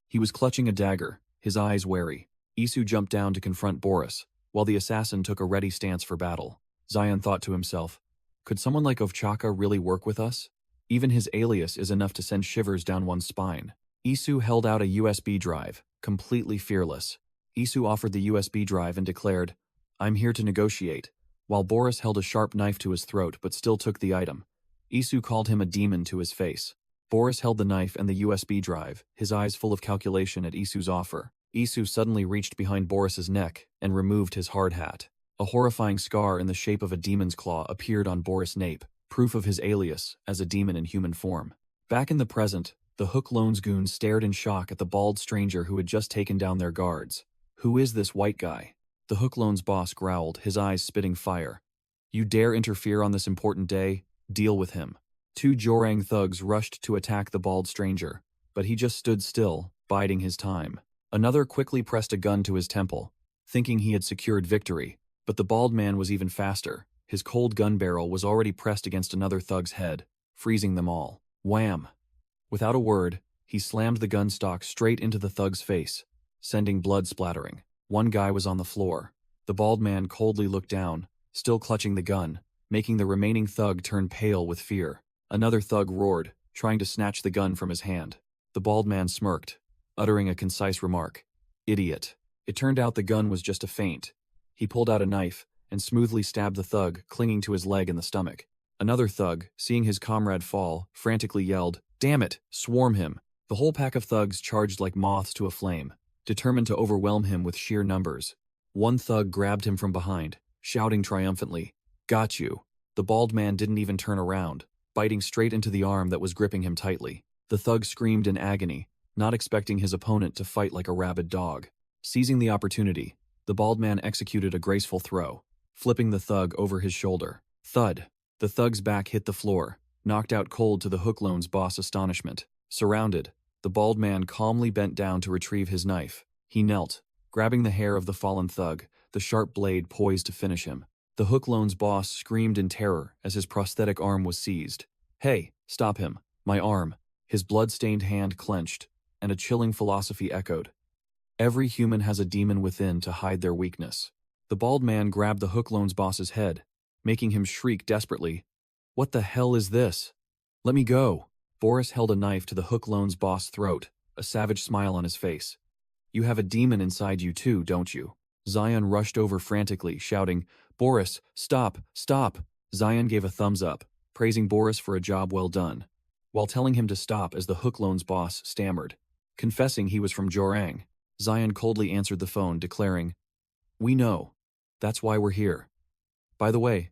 He was clutching a dagger, his eyes wary. Isu jumped down to confront Boris, while the assassin took a ready stance for battle. Zion thought to himself, could someone like Ovchaka really work with us? Even his alias is enough to send shivers down one's spine. Isu held out a USB drive, completely fearless. Isu offered the USB drive and declared, "I'm here to negotiate," while Boris held a sharp knife to his throat but still took the item. Isu called him a demon to his face. Boris held the knife and the USB drive, his eyes full of calculation at Isu's offer. Isu suddenly reached behind Boris's neck and removed his hard hat. A horrifying scar in the shape of a demon's claw appeared on Boris' nape, proof of his alias as a demon in human form. Back in the present, the Hook Loan's goons stared in shock at the bald stranger who had just taken down their guards. "Who is this white guy?" The Hook Loan's boss growled, his eyes spitting fire. "You dare interfere on this important day? Deal with him." 2 Jorang thugs rushed to attack the bald stranger, but he just stood still, biding his time. Another quickly pressed a gun to his temple, thinking he had secured victory, but the bald man was even faster. His cold gun barrel was already pressed against another thug's head, freezing them all. Wham! Without a word, he slammed the gun stock straight into the thug's face, sending blood splattering. One guy was on the floor. The bald man coldly looked down, still clutching the gun, making the remaining thug turn pale with fear. Another thug roared, trying to snatch the gun from his hand. The bald man smirked, uttering a concise remark. "Idiot." It turned out the gun was just a feint. He pulled out a knife and smoothly stabbed the thug clinging to his leg in the stomach. Another thug, seeing his comrade fall, frantically yelled, "Damn it, swarm him." The whole pack of thugs charged like moths to a flame, determined to overwhelm him with sheer numbers. One thug grabbed him from behind, shouting triumphantly, "Got you." The bald man didn't even turn around, biting straight into the arm that was gripping him tightly. The thug screamed in agony, not expecting his opponent to fight like a rabid dog. Seizing the opportunity, the bald man executed a graceful throw, flipping the thug over his shoulder. Thud! The thug's back hit the floor, knocked out cold to the Hook Loan's boss' astonishment. Surrounded, the bald man calmly bent down to retrieve his knife. He knelt, grabbing the hair of the fallen thug, the sharp blade poised to finish him. The Hook Loan's boss screamed in terror as his prosthetic arm was seized. "Hey, stop him, my arm." His blood-stained hand clenched, and a chilling philosophy echoed. Every human has a demon within to hide their weakness. The bald man grabbed the Hook Loan's boss's head, making him shriek desperately, "What the hell is this? Let me go." Boris held a knife to the Hook Loan's boss' throat, a savage smile on his face. "You have a demon inside you too, don't you?" Zion rushed over frantically, shouting, "Boris, stop, stop!" Zion gave a thumbs up, praising Boris for a job well done, while telling him to stop as the Hook Loan's boss stammered, confessing he was from Jorang. Zion coldly answered the phone, declaring, "We know. That's why we're here. By the way,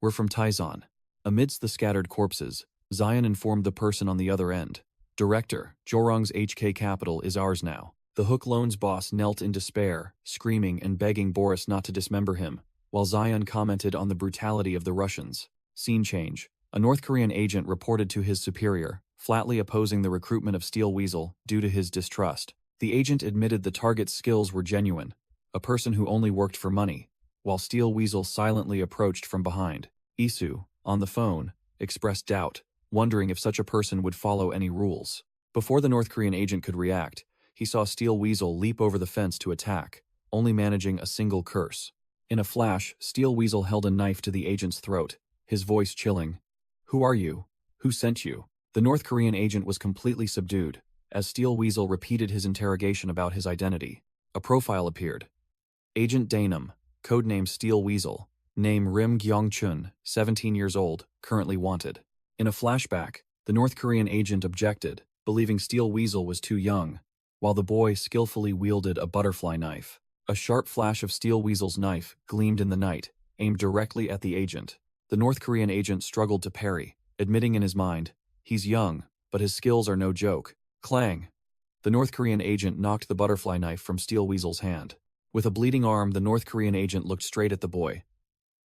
we're from Taizan." Amidst the scattered corpses, Zion informed the person on the other end, "Director, Jorang's HK capital is ours now." The Hook Loans boss knelt in despair, screaming and begging Boris not to dismember him, while Zion commented on the brutality of the Russians. Scene change. A North Korean agent reported to his superior, flatly opposing the recruitment of Steel Weasel due to his distrust. The agent admitted the target's skills were genuine, a person who only worked for money, while Steel Weasel silently approached from behind. Isu, on the phone, expressed doubt, wondering if such a person would follow any rules. Before the North Korean agent could react, he saw Steel Weasel leap over the fence to attack, only managing a single curse. In a flash, Steel Weasel held a knife to the agent's throat, his voice chilling. "Who are you? Who sent you?" The North Korean agent was completely subdued, as Steel Weasel repeated his interrogation about his identity. A profile appeared. Agent Danum, codename Steel Weasel, name Rim Gyong-chun, 17 years old, currently wanted. In a flashback, the North Korean agent objected, believing Steel Weasel was too young, while the boy skillfully wielded a butterfly knife. A sharp flash of Steel Weasel's knife gleamed in the night, aimed directly at the agent. The North Korean agent struggled to parry, admitting in his mind, "He's young, but his skills are no joke." Clang! The North Korean agent knocked the butterfly knife from Steel Weasel's hand. With a bleeding arm, the North Korean agent looked straight at the boy.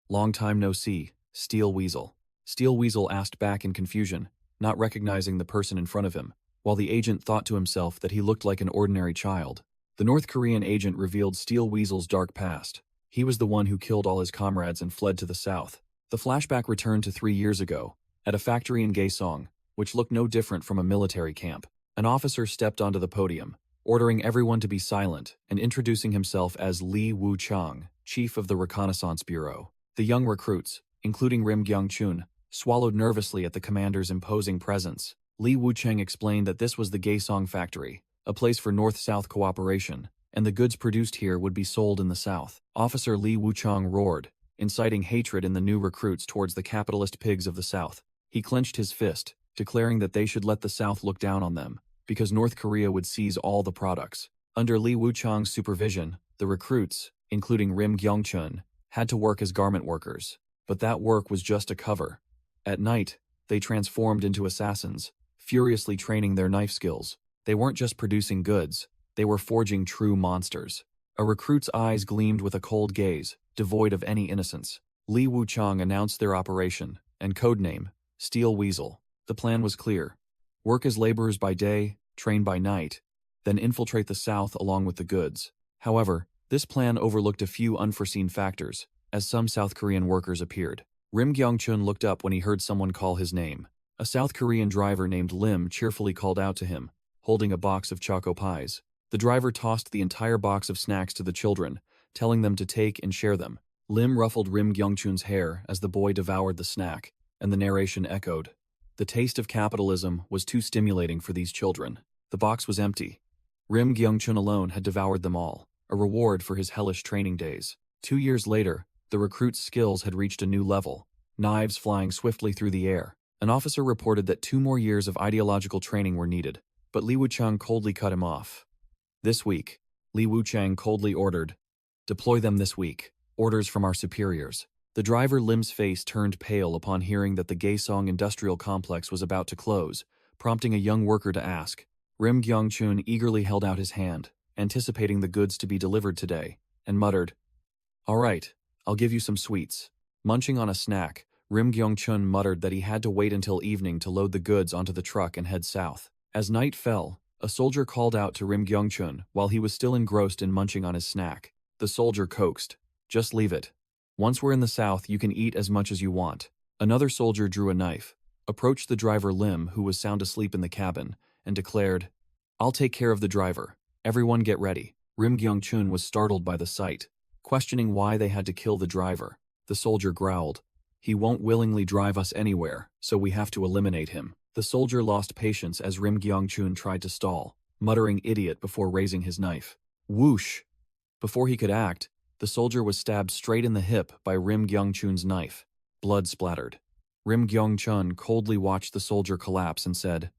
"Long time no see, Steel Weasel." Steel Weasel asked back in confusion, not recognizing the person in front of him, while the agent thought to himself that he looked like an ordinary child. The North Korean agent revealed Steel Weasel's dark past. He was the one who killed all his comrades and fled to the south. The flashback returned to 3 years ago, at a factory in Gaesong, which looked no different from a military camp. An officer stepped onto the podium, ordering everyone to be silent and introducing himself as Lee Woo-chang, chief of the Reconnaissance Bureau. The young recruits, including Rim Gyong-chun, swallowed nervously at the commander's imposing presence. Lee Woo-chang explained that this was the Gaesong factory, a place for North-South cooperation, and the goods produced here would be sold in the South. Officer Lee Woo-chang roared, inciting hatred in the new recruits towards the capitalist pigs of the South. He clenched his fist, declaring that they should let the South look down on them, because North Korea would seize all the products. Under Lee Woo-chang's supervision, the recruits, including Rim Gyong-chun, had to work as garment workers. But that work was just a cover. At night, they transformed into assassins, furiously training their knife skills. They weren't just producing goods, they were forging true monsters. A recruit's eyes gleamed with a cold gaze, devoid of any innocence. Lee Woo-chang announced their operation, and codename, Steel Weasel. The plan was clear. Work as laborers by day, train by night, then infiltrate the South along with the goods. However, this plan overlooked a few unforeseen factors, as some South Korean workers appeared. Rim Gyong-chun looked up when he heard someone call his name. A South Korean driver named Lim cheerfully called out to him, holding a box of choco pies. The driver tossed the entire box of snacks to the children, telling them to take and share them. Lim ruffled Rim Gyong-chun's hair as the boy devoured the snack, and the narration echoed. The taste of capitalism was too stimulating for these children. The box was empty. Rim Gyong-chun alone had devoured them all, a reward for his hellish training days. 2 years later, the recruit's skills had reached a new level, knives flying swiftly through the air. An officer reported that 2 more years of ideological training were needed, but Lee Woo-chang coldly cut him off. "This week," Lee Woo-chang coldly ordered, "deploy them this week. Orders from our superiors." The driver Lim's face turned pale upon hearing that the Gaesong industrial complex was about to close, prompting a young worker to ask. Rim Gyong-chun eagerly held out his hand, anticipating the goods to be delivered today, and muttered, "All right, I'll give you some sweets." Munching on a snack, Rim Gyong-chun muttered that he had to wait until evening to load the goods onto the truck and head south. As night fell, a soldier called out to Rim Gyong-chun while he was still engrossed in munching on his snack. The soldier coaxed, "Just leave it. Once we're in the South, you can eat as much as you want." Another soldier drew a knife, approached the driver Lim, who was sound asleep in the cabin, and declared, "I'll take care of the driver. Everyone get ready." Rim Gyong-chun was startled by the sight, questioning why they had to kill the driver. The soldier growled, "He won't willingly drive us anywhere, so we have to eliminate him." The soldier lost patience as Rim Gyong-chun tried to stall, muttering "idiot" before raising his knife. Whoosh! Before he could act, the soldier was stabbed straight in the hip by Rim Gyong-chun's knife. Blood splattered. Rim Gyong-chun coldly watched the soldier collapse and said,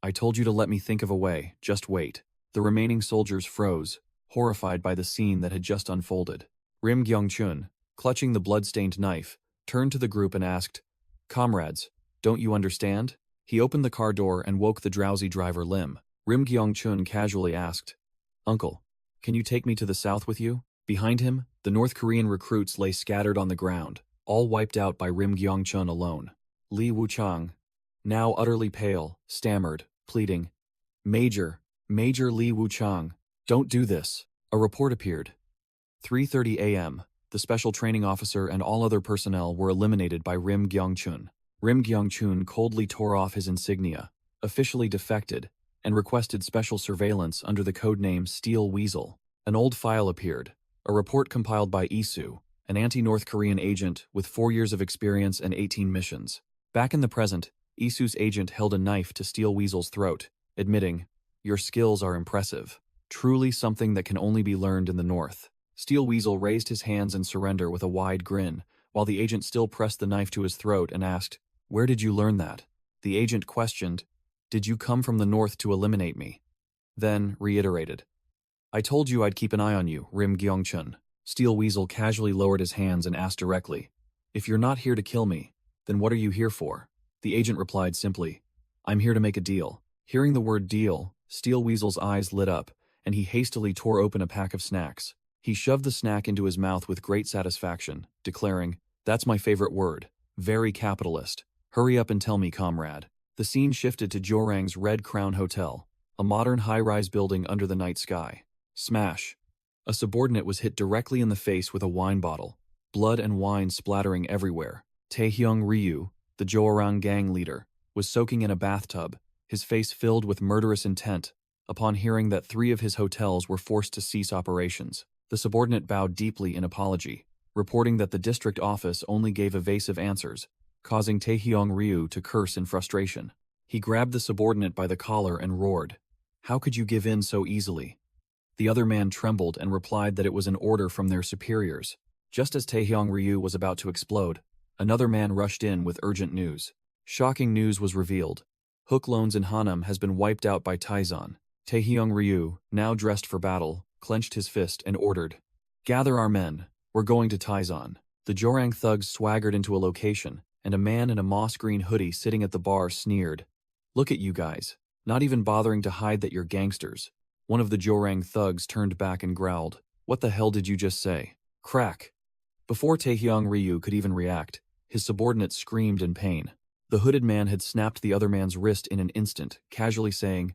I told you to let me think of a way, just wait. The remaining soldiers froze, horrified by the scene that had just unfolded. Rim Gyong-chun, clutching the blood-stained knife, turned to the group and asked, "Comrades, don't you understand?" He opened the car door and woke the drowsy driver Lim. Rim Gyong-chun casually asked, "Uncle, can you take me to the south with you?" Behind him, the North Korean recruits lay scattered on the ground, all wiped out by Rim Gyong-chun alone. Lee Woo-chang, now utterly pale, stammered, pleading, Major Lee Woo-chang, don't do this." A report appeared. 3:30 a.m., the special training officer and all other personnel were eliminated by Rim Gyong-chun. Rim Gyong-chun coldly tore off his insignia, officially defected, and requested special surveillance under the codename Steel Weasel. An old file appeared, a report compiled by Isu, an anti-North Korean agent with 4 years of experience and 18 missions. Back in the present, Isu's agent held a knife to Steel Weasel's throat, admitting, "Your skills are impressive. Truly something that can only be learned in the North." Steel Weasel raised his hands in surrender with a wide grin, while the agent still pressed the knife to his throat and asked, "Where did you learn that?" The agent questioned, "Did you come from the North to eliminate me?" Then reiterated, "I told you I'd keep an eye on you, Rim Gyong-chun." Steel Weasel casually lowered his hands and asked directly, "If you're not here to kill me, then what are you here for?" The agent replied simply, "I'm here to make a deal." Hearing the word deal, Steel Weasel's eyes lit up, and he hastily tore open a pack of snacks. He shoved the snack into his mouth with great satisfaction, declaring, "That's my favorite word. Very capitalist. Hurry up and tell me, comrade." The scene shifted to Jorang's Red Crown Hotel, a modern high-rise building under the night sky. Smash. A subordinate was hit directly in the face with a wine bottle, blood and wine splattering everywhere. Taehyung Ryu, the Joarang gang leader, was soaking in a bathtub, his face filled with murderous intent, upon hearing that 3 of his hotels were forced to cease operations. The subordinate bowed deeply in apology, reporting that the district office only gave evasive answers, causing Taehyung Ryu to curse in frustration. He grabbed the subordinate by the collar and roared, "How could you give in so easily?" The other man trembled and replied that it was an order from their superiors. Just as Taehyung Ryu was about to explode, another man rushed in with urgent news. Shocking news was revealed. Hook Loans in Hanam has been wiped out by Taizan. Taehyung Ryu, now dressed for battle, clenched his fist and ordered, "Gather our men, we're going to Taizan." The Jorang thugs swaggered into a location, and a man in a moss-green hoodie sitting at the bar sneered, "Look at you guys, not even bothering to hide that you're gangsters." One of the Jorang thugs turned back and growled, "What the hell did you just say?" Crack. Before Taehyung Ryu could even react, his subordinate screamed in pain. The hooded man had snapped the other man's wrist in an instant, casually saying,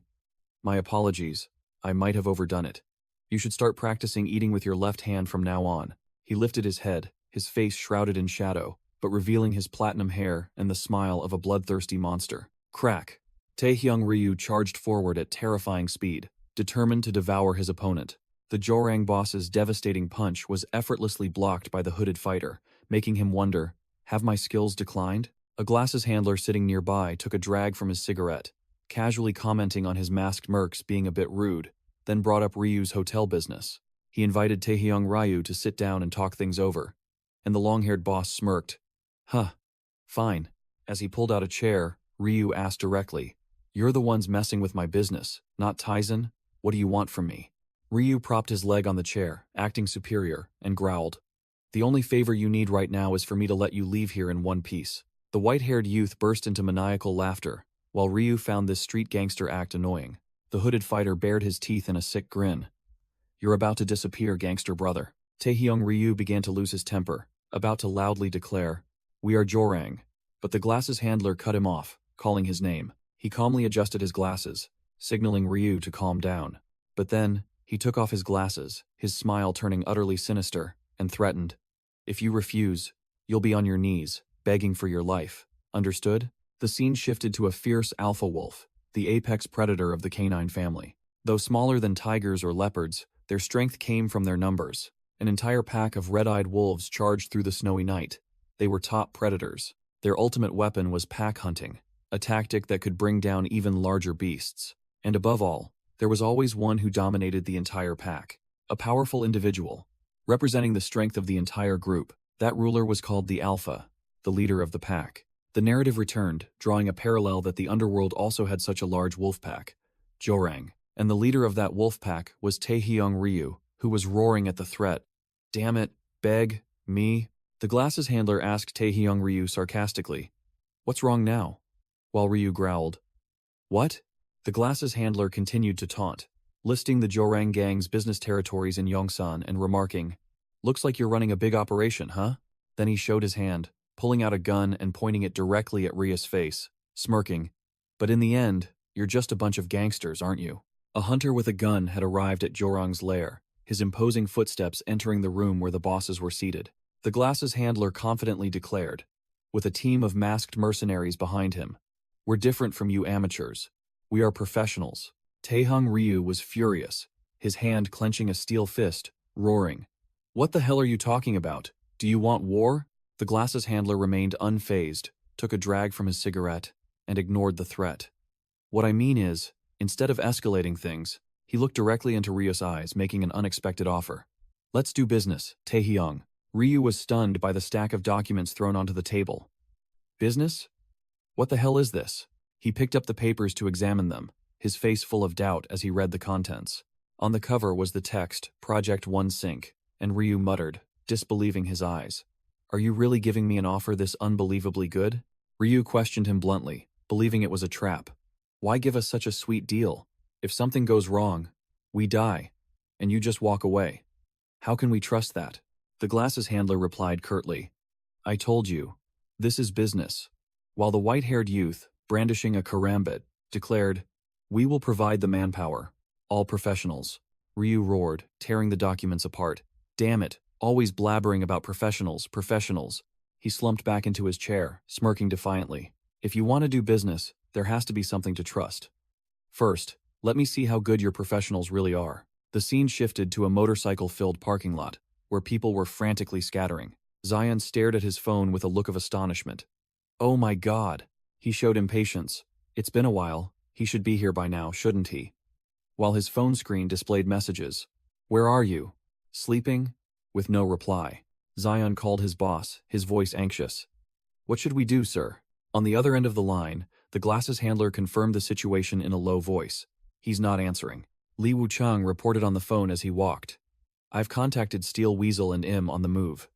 "My apologies, I might have overdone it. You should start practicing eating with your left hand from now on." He lifted his head, his face shrouded in shadow, but revealing his platinum hair and the smile of a bloodthirsty monster. Crack. Taehyung Ryu charged forward at terrifying speed, determined to devour his opponent. The Jorang boss's devastating punch was effortlessly blocked by the hooded fighter, making him wonder, have my skills declined? A glasses handler sitting nearby took a drag from his cigarette, casually commenting on his masked mercs being a bit rude, then brought up Ryu's hotel business. He invited Taehyung Ryu to sit down and talk things over, and the long-haired boss smirked. "Huh. Fine." As he pulled out a chair, Ryu asked directly, "You're the ones messing with my business, not Taizan? What do you want from me?" Ryu propped his leg on the chair, acting superior, and growled, "The only favor you need right now is for me to let you leave here in one piece." The white-haired youth burst into maniacal laughter, while Ryu found this street gangster act annoying. The hooded fighter bared his teeth in a sick grin. "You're about to disappear, gangster brother." Taehyung Ryu began to lose his temper, about to loudly declare, "We are Jorang," but the glasses handler cut him off, calling his name. He calmly adjusted his glasses, signaling Ryu to calm down. But then, he took off his glasses, his smile turning utterly sinister, and threatened, "If you refuse, you'll be on your knees, begging for your life. Understood?" The scene shifted to a fierce alpha wolf, the apex predator of the canine family. Though smaller than tigers or leopards, their strength came from their numbers. An entire pack of red-eyed wolves charged through the snowy night. They were top predators. Their ultimate weapon was pack hunting, a tactic that could bring down even larger beasts. And above all, there was always one who dominated the entire pack, a powerful individual, representing the strength of the entire group. That ruler was called the Alpha, the leader of the pack. The narrative returned, drawing a parallel that the Underworld also had such a large wolf pack, Jorang, and the leader of that wolf pack was Taehyung Ryu, who was roaring at the threat. Damn it, beg, me? The glasses handler asked Taehyung Ryu sarcastically. What's wrong now? While Ryu growled. What? The glasses handler continued to taunt, listing the Jorang gang's business territories in Yongsan and remarking, looks like you're running a big operation, huh? Then he showed his hand, pulling out a gun and pointing it directly at Ryu's face, smirking. But in the end, you're just a bunch of gangsters, aren't you? A hunter with a gun had arrived at Jorang's lair, his imposing footsteps entering the room where the bosses were seated. The glasses handler confidently declared, with a team of masked mercenaries behind him, we're different from you amateurs. We are professionals. Taehyung Ryu was furious, his hand clenching a steel fist, roaring. What the hell are you talking about? Do you want war? The glasses handler remained unfazed, took a drag from his cigarette, and ignored the threat. What I mean is, instead of escalating things, he looked directly into Ryu's eyes, making an unexpected offer. Let's do business, Taehyung. Ryu was stunned by the stack of documents thrown onto the table. Business? What the hell is this? He picked up the papers to examine them, his face full of doubt as he read the contents. On the cover was the text, Project 1 Sync, and Ryu muttered, disbelieving his eyes. Are you really giving me an offer this unbelievably good? Ryu questioned him bluntly, believing it was a trap. Why give us such a sweet deal? If something goes wrong, we die, and you just walk away. How can we trust that? The glasses handler replied curtly. I told you, this is business. While the white-haired youth, brandishing a karambit, declared, we will provide the manpower. All professionals. Ryu roared, tearing the documents apart. Damn it, always blabbering about professionals. He slumped back into his chair, smirking defiantly. If you want to do business, there has to be something to trust. First, let me see how good your professionals really are. The scene shifted to a motorcycle-filled parking lot, where people were frantically scattering. Zion stared at his phone with a look of astonishment. Oh my God! He showed impatience. It's been a while, he should be here by now, shouldn't he? While his phone screen displayed messages. Where are you? Sleeping? With no reply. Zion called his boss, his voice anxious. What should we do, sir? On the other end of the line, the glasses handler confirmed the situation in a low voice. He's not answering. Li Wuchang reported on the phone as he walked. I've contacted Steel Weasel and Im on the move.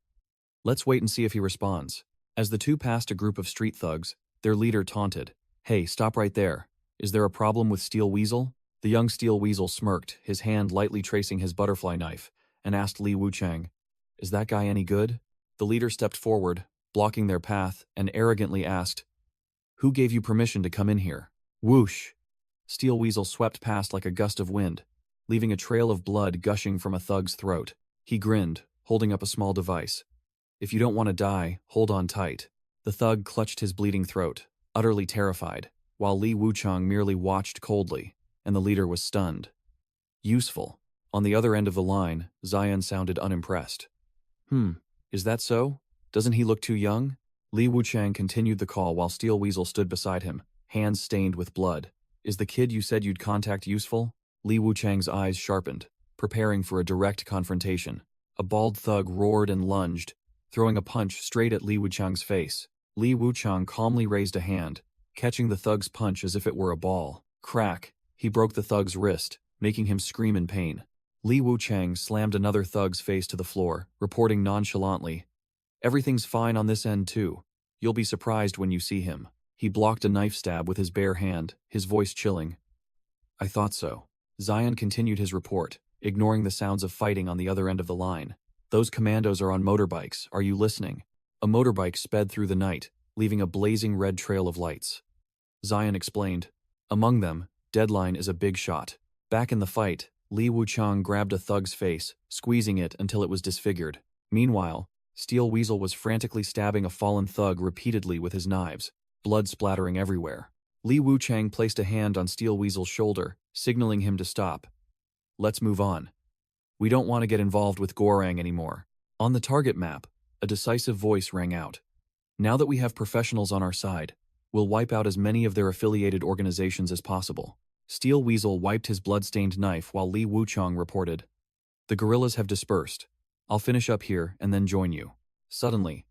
Let's wait and see if he responds. As the two passed a group of street thugs, their leader taunted. Hey, stop right there. Is there a problem with Steel Weasel? The young Steel Weasel smirked, his hand lightly tracing his butterfly knife, and asked Li Wuchang, is that guy any good? The leader stepped forward, blocking their path, and arrogantly asked, who gave you permission to come in here? Whoosh! Steel Weasel swept past like a gust of wind, leaving a trail of blood gushing from a thug's throat. He grinned, holding up a small device. If you don't want to die, hold on tight. The thug clutched his bleeding throat, utterly terrified, while Li Wuchang merely watched coldly, and the leader was stunned. Useful. On the other end of the line, Zion sounded unimpressed. Is that so? Doesn't he look too young? Li Wuchang continued the call while Steel Weasel stood beside him, hands stained with blood. Is the kid you said you'd contact useful? Li Wuchang's eyes sharpened, preparing for a direct confrontation. A bald thug roared and lunged, throwing a punch straight at Li Wuchang's face. Li Wuchang calmly raised a hand, catching the thug's punch as if it were a ball. Crack! He broke the thug's wrist, making him scream in pain. Li Wuchang slammed another thug's face to the floor, reporting nonchalantly, everything's fine on this end too. You'll be surprised when you see him. He blocked a knife stab with his bare hand, his voice chilling. I thought so. Zion continued his report, ignoring the sounds of fighting on the other end of the line. Those commandos are on motorbikes, are you listening? A motorbike sped through the night, leaving a blazing red trail of lights. Zion explained. Among them, Deadline is a big shot. Back in the fight, Li Wuchang grabbed a thug's face, squeezing it until it was disfigured. Meanwhile, Steel Weasel was frantically stabbing a fallen thug repeatedly with his knives, blood splattering everywhere. Li Wuchang placed a hand on Steel Weasel's shoulder, signaling him to stop. Let's move on. We don't want to get involved with Gorang anymore. On the target map, a decisive voice rang out. Now that we have professionals on our side, we'll wipe out as many of their affiliated organizations as possible. Steel Weasel wiped his blood-stained knife while Li Wuchang reported. The guerrillas have dispersed. I'll finish up here and then join you. Suddenly,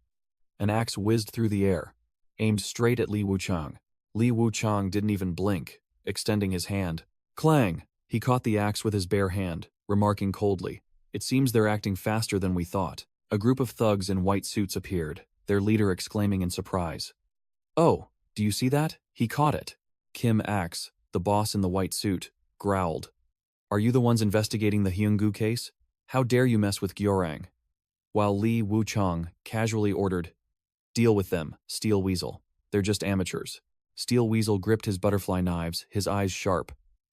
an axe whizzed through the air, aimed straight at Li Wuchang. Li Wuchang didn't even blink, extending his hand. Clang! He caught the axe with his bare hand, remarking coldly, "It seems they're acting faster than we thought." A group of thugs in white suits appeared, their leader exclaiming in surprise. "Oh, do you see that? He caught it." Kim Axe, the boss in the white suit, growled. "Are you the ones investigating the Hyunggu case? How dare you mess with Gyorang?" While Li Wuchang casually ordered, "Deal with them, Steel Weasel. They're just amateurs." Steel Weasel gripped his butterfly knives, his eyes sharp.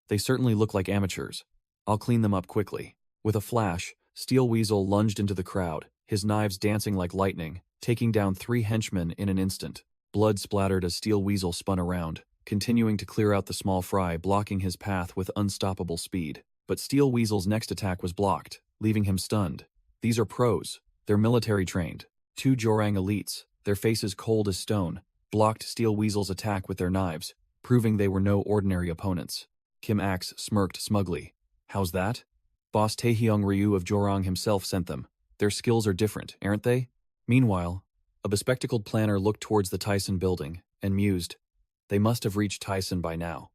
"They certainly look like amateurs. I'll clean them up quickly." With a flash, Steel Weasel lunged into the crowd, his knives dancing like lightning, taking down 3 henchmen in an instant. Blood splattered as Steel Weasel spun around, continuing to clear out the small fry, blocking his path with unstoppable speed. But Steel Weasel's next attack was blocked, leaving him stunned. These are pros. They're military trained. 2 Jorang elites, their faces cold as stone, blocked Steel Weasel's attack with their knives, proving they were no ordinary opponents. Kim Axe smirked smugly. "How's that? Boss Taehyung Ryu of Jorang himself sent them. Their skills are different, aren't they?" Meanwhile, a bespectacled planner looked towards the Tyson building and mused. "They must have reached Tyson by now.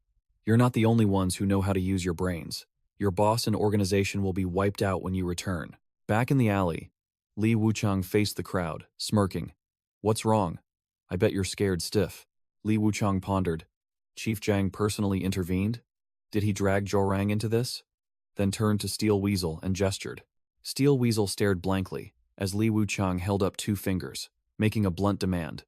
You're not the only ones who know how to use your brains. Your boss and organization will be wiped out when you return." Back in the alley, Li Wuchang faced the crowd, smirking. "What's wrong? I bet you're scared stiff." Li Wuchang pondered. Chief Jiang personally intervened? Did he drag Jorang into this? Then turned to Steel Weasel and gestured. Steel Weasel stared blankly as Li Wuchang held up 2 fingers, making a blunt demand.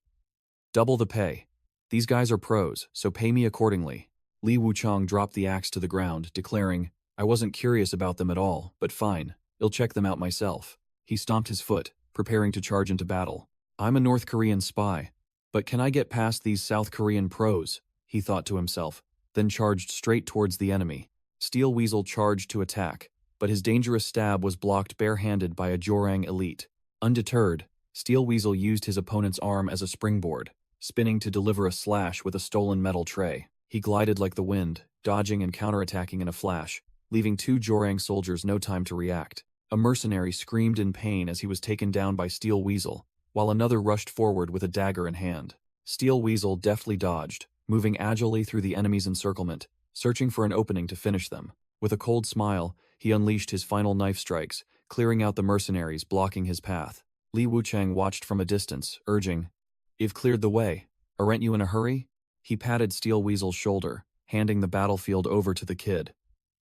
"Double the pay. These guys are pros, so pay me accordingly." Li Wuchang dropped the axe to the ground, declaring, "I wasn't curious about them at all, but fine, I'll check them out myself." He stomped his foot, preparing to charge into battle. "I'm a North Korean spy, but can I get past these South Korean pros?" he thought to himself, then charged straight towards the enemy. Steel Weasel charged to attack, but his dangerous stab was blocked barehanded by a Jorang elite. Undeterred, Steel Weasel used his opponent's arm as a springboard, spinning to deliver a slash with a stolen metal tray. He glided like the wind, dodging and counterattacking in a flash, leaving 2 Jorang soldiers no time to react. A mercenary screamed in pain as he was taken down by Steel Weasel, while another rushed forward with a dagger in hand. Steel Weasel deftly dodged, moving agilely through the enemy's encirclement, searching for an opening to finish them. With a cold smile, he unleashed his final knife strikes, clearing out the mercenaries blocking his path. Li Wuchang watched from a distance, urging, "You've cleared the way. Aren't you in a hurry?" He patted Steel Weasel's shoulder, handing the battlefield over to the kid.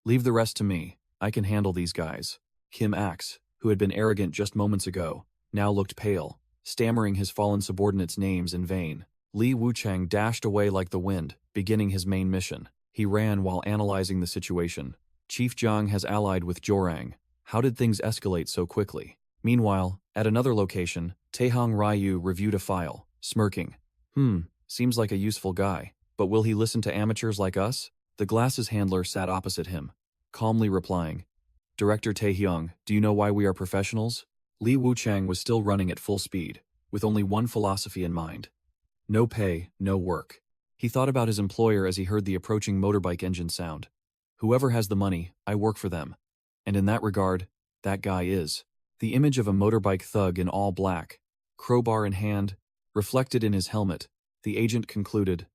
"Leave the rest to me. I can handle these guys." Kim Axe, who had been arrogant just moments ago, now looked pale, stammering his fallen subordinates' names in vain. Li Wuchang dashed away like the wind, beginning his main mission. He ran while analyzing the situation. Chief Jiang has allied with Jorang. How did things escalate so quickly? Meanwhile, at another location, Taehong Ryu reviewed a file, smirking. Seems like a useful guy, but will he listen to amateurs like us? The glasses handler sat opposite him, calmly replying, "Director Taehyung, do you know why we are professionals?" Li Wuchang was still running at full speed, with only one philosophy in mind. No pay, no work. He thought about his employer as he heard the approaching motorbike engine sound. Whoever has the money, I work for them. And in that regard, that guy is. The image of a motorbike thug in all black, crowbar in hand, reflected in his helmet, the agent concluded,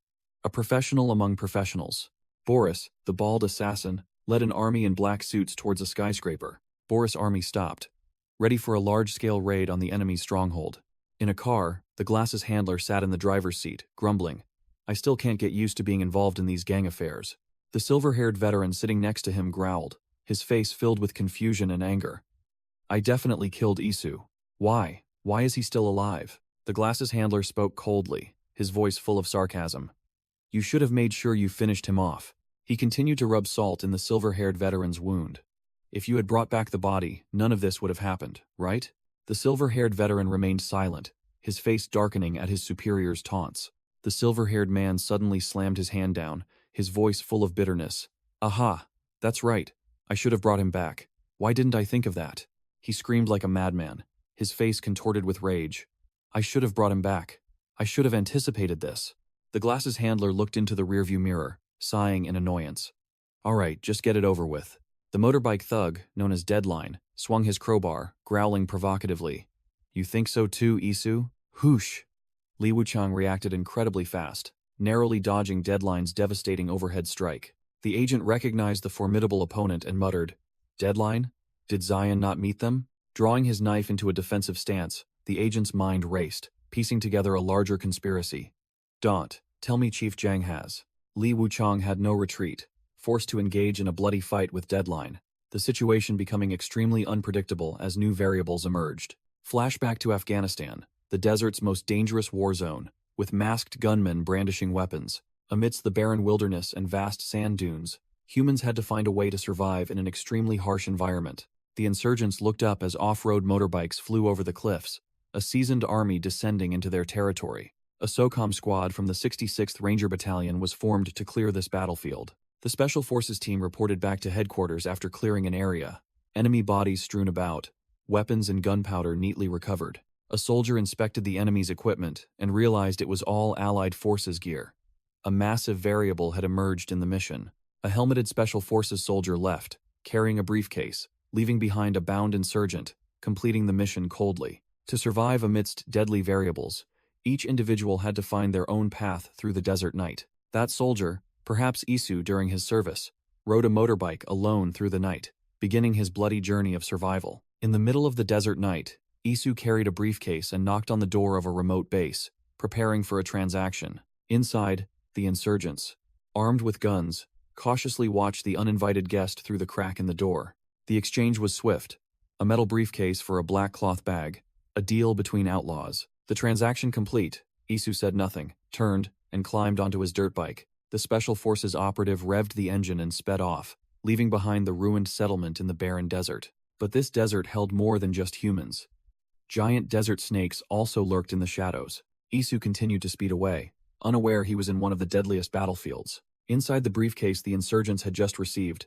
a professional among professionals. Boris, the bald assassin, led an army in black suits towards a skyscraper. Boris' army stopped, ready for a large-scale raid on the enemy's stronghold. In a car, the glasses handler sat in the driver's seat, grumbling, "I still can't get used to being involved in these gang affairs." The silver-haired veteran sitting next to him growled, his face filled with confusion and anger. "I definitely killed Isu. Why? Why is he still alive?" The glasses handler spoke coldly, his voice full of sarcasm. "You should have made sure you finished him off." He continued to rub salt in the silver-haired veteran's wound. "If you had brought back the body, none of this would have happened, right?" The silver-haired veteran remained silent, his face darkening at his superior's taunts. The silver-haired man suddenly slammed his hand down, his voice full of bitterness. "Aha! That's right. I should have brought him back. Why didn't I think of that?" He screamed like a madman, his face contorted with rage. "I should have brought him back. I should have anticipated this." The glasses handler looked into the rearview mirror, sighing in annoyance. "All right, just get it over with." The motorbike thug, known as Deadline, swung his crowbar, growling provocatively. "You think so too, Isu? Whoosh!" Li Wuchang reacted incredibly fast, narrowly dodging Deadline's devastating overhead strike. The agent recognized the formidable opponent and muttered, "Deadline? Did Zion not meet them?" Drawing his knife into a defensive stance, the agent's mind raced, piecing together a larger conspiracy. "Don't tell me Chief Jiang has." Li Wuchang had no retreat, forced to engage in a bloody fight with Deadline, the situation becoming extremely unpredictable as new variables emerged. Flashback to Afghanistan, the desert's most dangerous war zone, with masked gunmen brandishing weapons. Amidst the barren wilderness and vast sand dunes, humans had to find a way to survive in an extremely harsh environment. The insurgents looked up as off-road motorbikes flew over the cliffs, a seasoned army descending into their territory. A SOCOM squad from the 66th Ranger Battalion was formed to clear this battlefield. The Special Forces team reported back to headquarters after clearing an area. Enemy bodies strewn about, weapons and gunpowder neatly recovered. A soldier inspected the enemy's equipment and realized it was all Allied Forces gear. A massive variable had emerged in the mission. A helmeted Special Forces soldier left, carrying a briefcase, leaving behind a bound insurgent, completing the mission coldly. To survive amidst deadly variables, each individual had to find their own path through the desert night. That soldier, perhaps Isu during his service, rode a motorbike alone through the night, beginning his bloody journey of survival. In the middle of the desert night, Isu carried a briefcase and knocked on the door of a remote base, preparing for a transaction. Inside, the insurgents, armed with guns, cautiously watched the uninvited guest through the crack in the door. The exchange was swift. A metal briefcase for a black cloth bag, a deal between outlaws. The transaction complete, Isu said nothing, turned, and climbed onto his dirt bike. The Special Forces operative revved the engine and sped off, leaving behind the ruined settlement in the barren desert. But this desert held more than just humans. Giant desert snakes also lurked in the shadows. Isu continued to speed away, unaware he was in one of the deadliest battlefields. Inside the briefcase the insurgents had just received,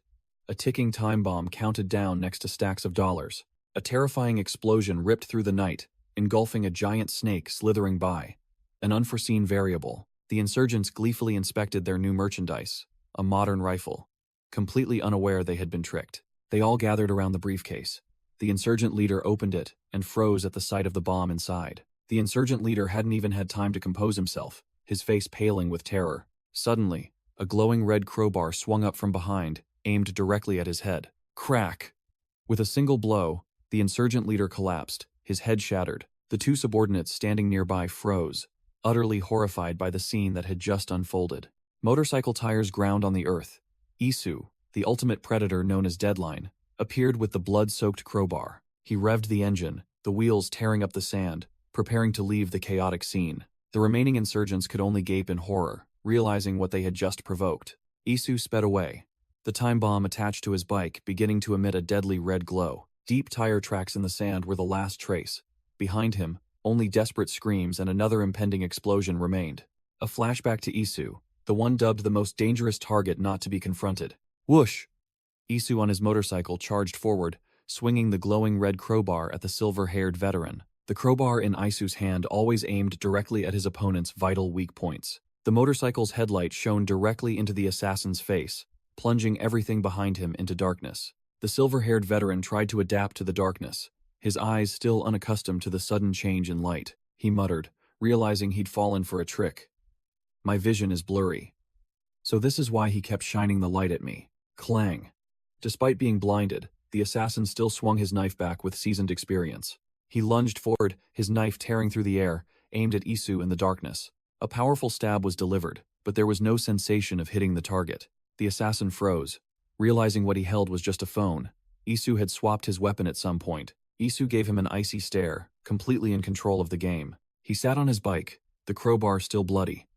a ticking time bomb counted down next to stacks of dollars. A terrifying explosion ripped through the night, engulfing a giant snake slithering by. An unforeseen variable. The insurgents gleefully inspected their new merchandise, a modern rifle, completely unaware they had been tricked. They all gathered around the briefcase. The insurgent leader opened it and froze at the sight of the bomb inside. The insurgent leader hadn't even had time to compose himself, his face paling with terror. Suddenly, a glowing red crowbar swung up from behind, aimed directly at his head. Crack! With a single blow, the insurgent leader collapsed, his head shattered. The two subordinates standing nearby froze, utterly horrified by the scene that had just unfolded. Motorcycle tires ground on the earth. Isu, the ultimate predator known as Deadline, appeared with the blood-soaked crowbar. He revved the engine, the wheels tearing up the sand, preparing to leave the chaotic scene. The remaining insurgents could only gape in horror, realizing what they had just provoked. Isu sped away, the time bomb attached to his bike beginning to emit a deadly red glow. Deep tire tracks in the sand were the last trace. Behind him, only desperate screams and another impending explosion remained. A flashback to Isu, the one dubbed the most dangerous target not to be confronted. Whoosh! Isu on his motorcycle charged forward, swinging the glowing red crowbar at the silver-haired veteran. The crowbar in Isu's hand always aimed directly at his opponent's vital weak points. The motorcycle's headlight shone directly into the assassin's face, plunging everything behind him into darkness. The silver-haired veteran tried to adapt to the darkness, his eyes still unaccustomed to the sudden change in light. He muttered, realizing he'd fallen for a trick. "My vision is blurry." So this is why he kept shining the light at me. Clang. Despite being blinded, the assassin still swung his knife back with seasoned experience. He lunged forward, his knife tearing through the air, aimed at Isu in the darkness. A powerful stab was delivered, but there was no sensation of hitting the target. The assassin froze, realizing what he held was just a phone. Isu had swapped his weapon at some point. Isu gave him an icy stare, completely in control of the game. He sat on his bike, the crowbar still bloody.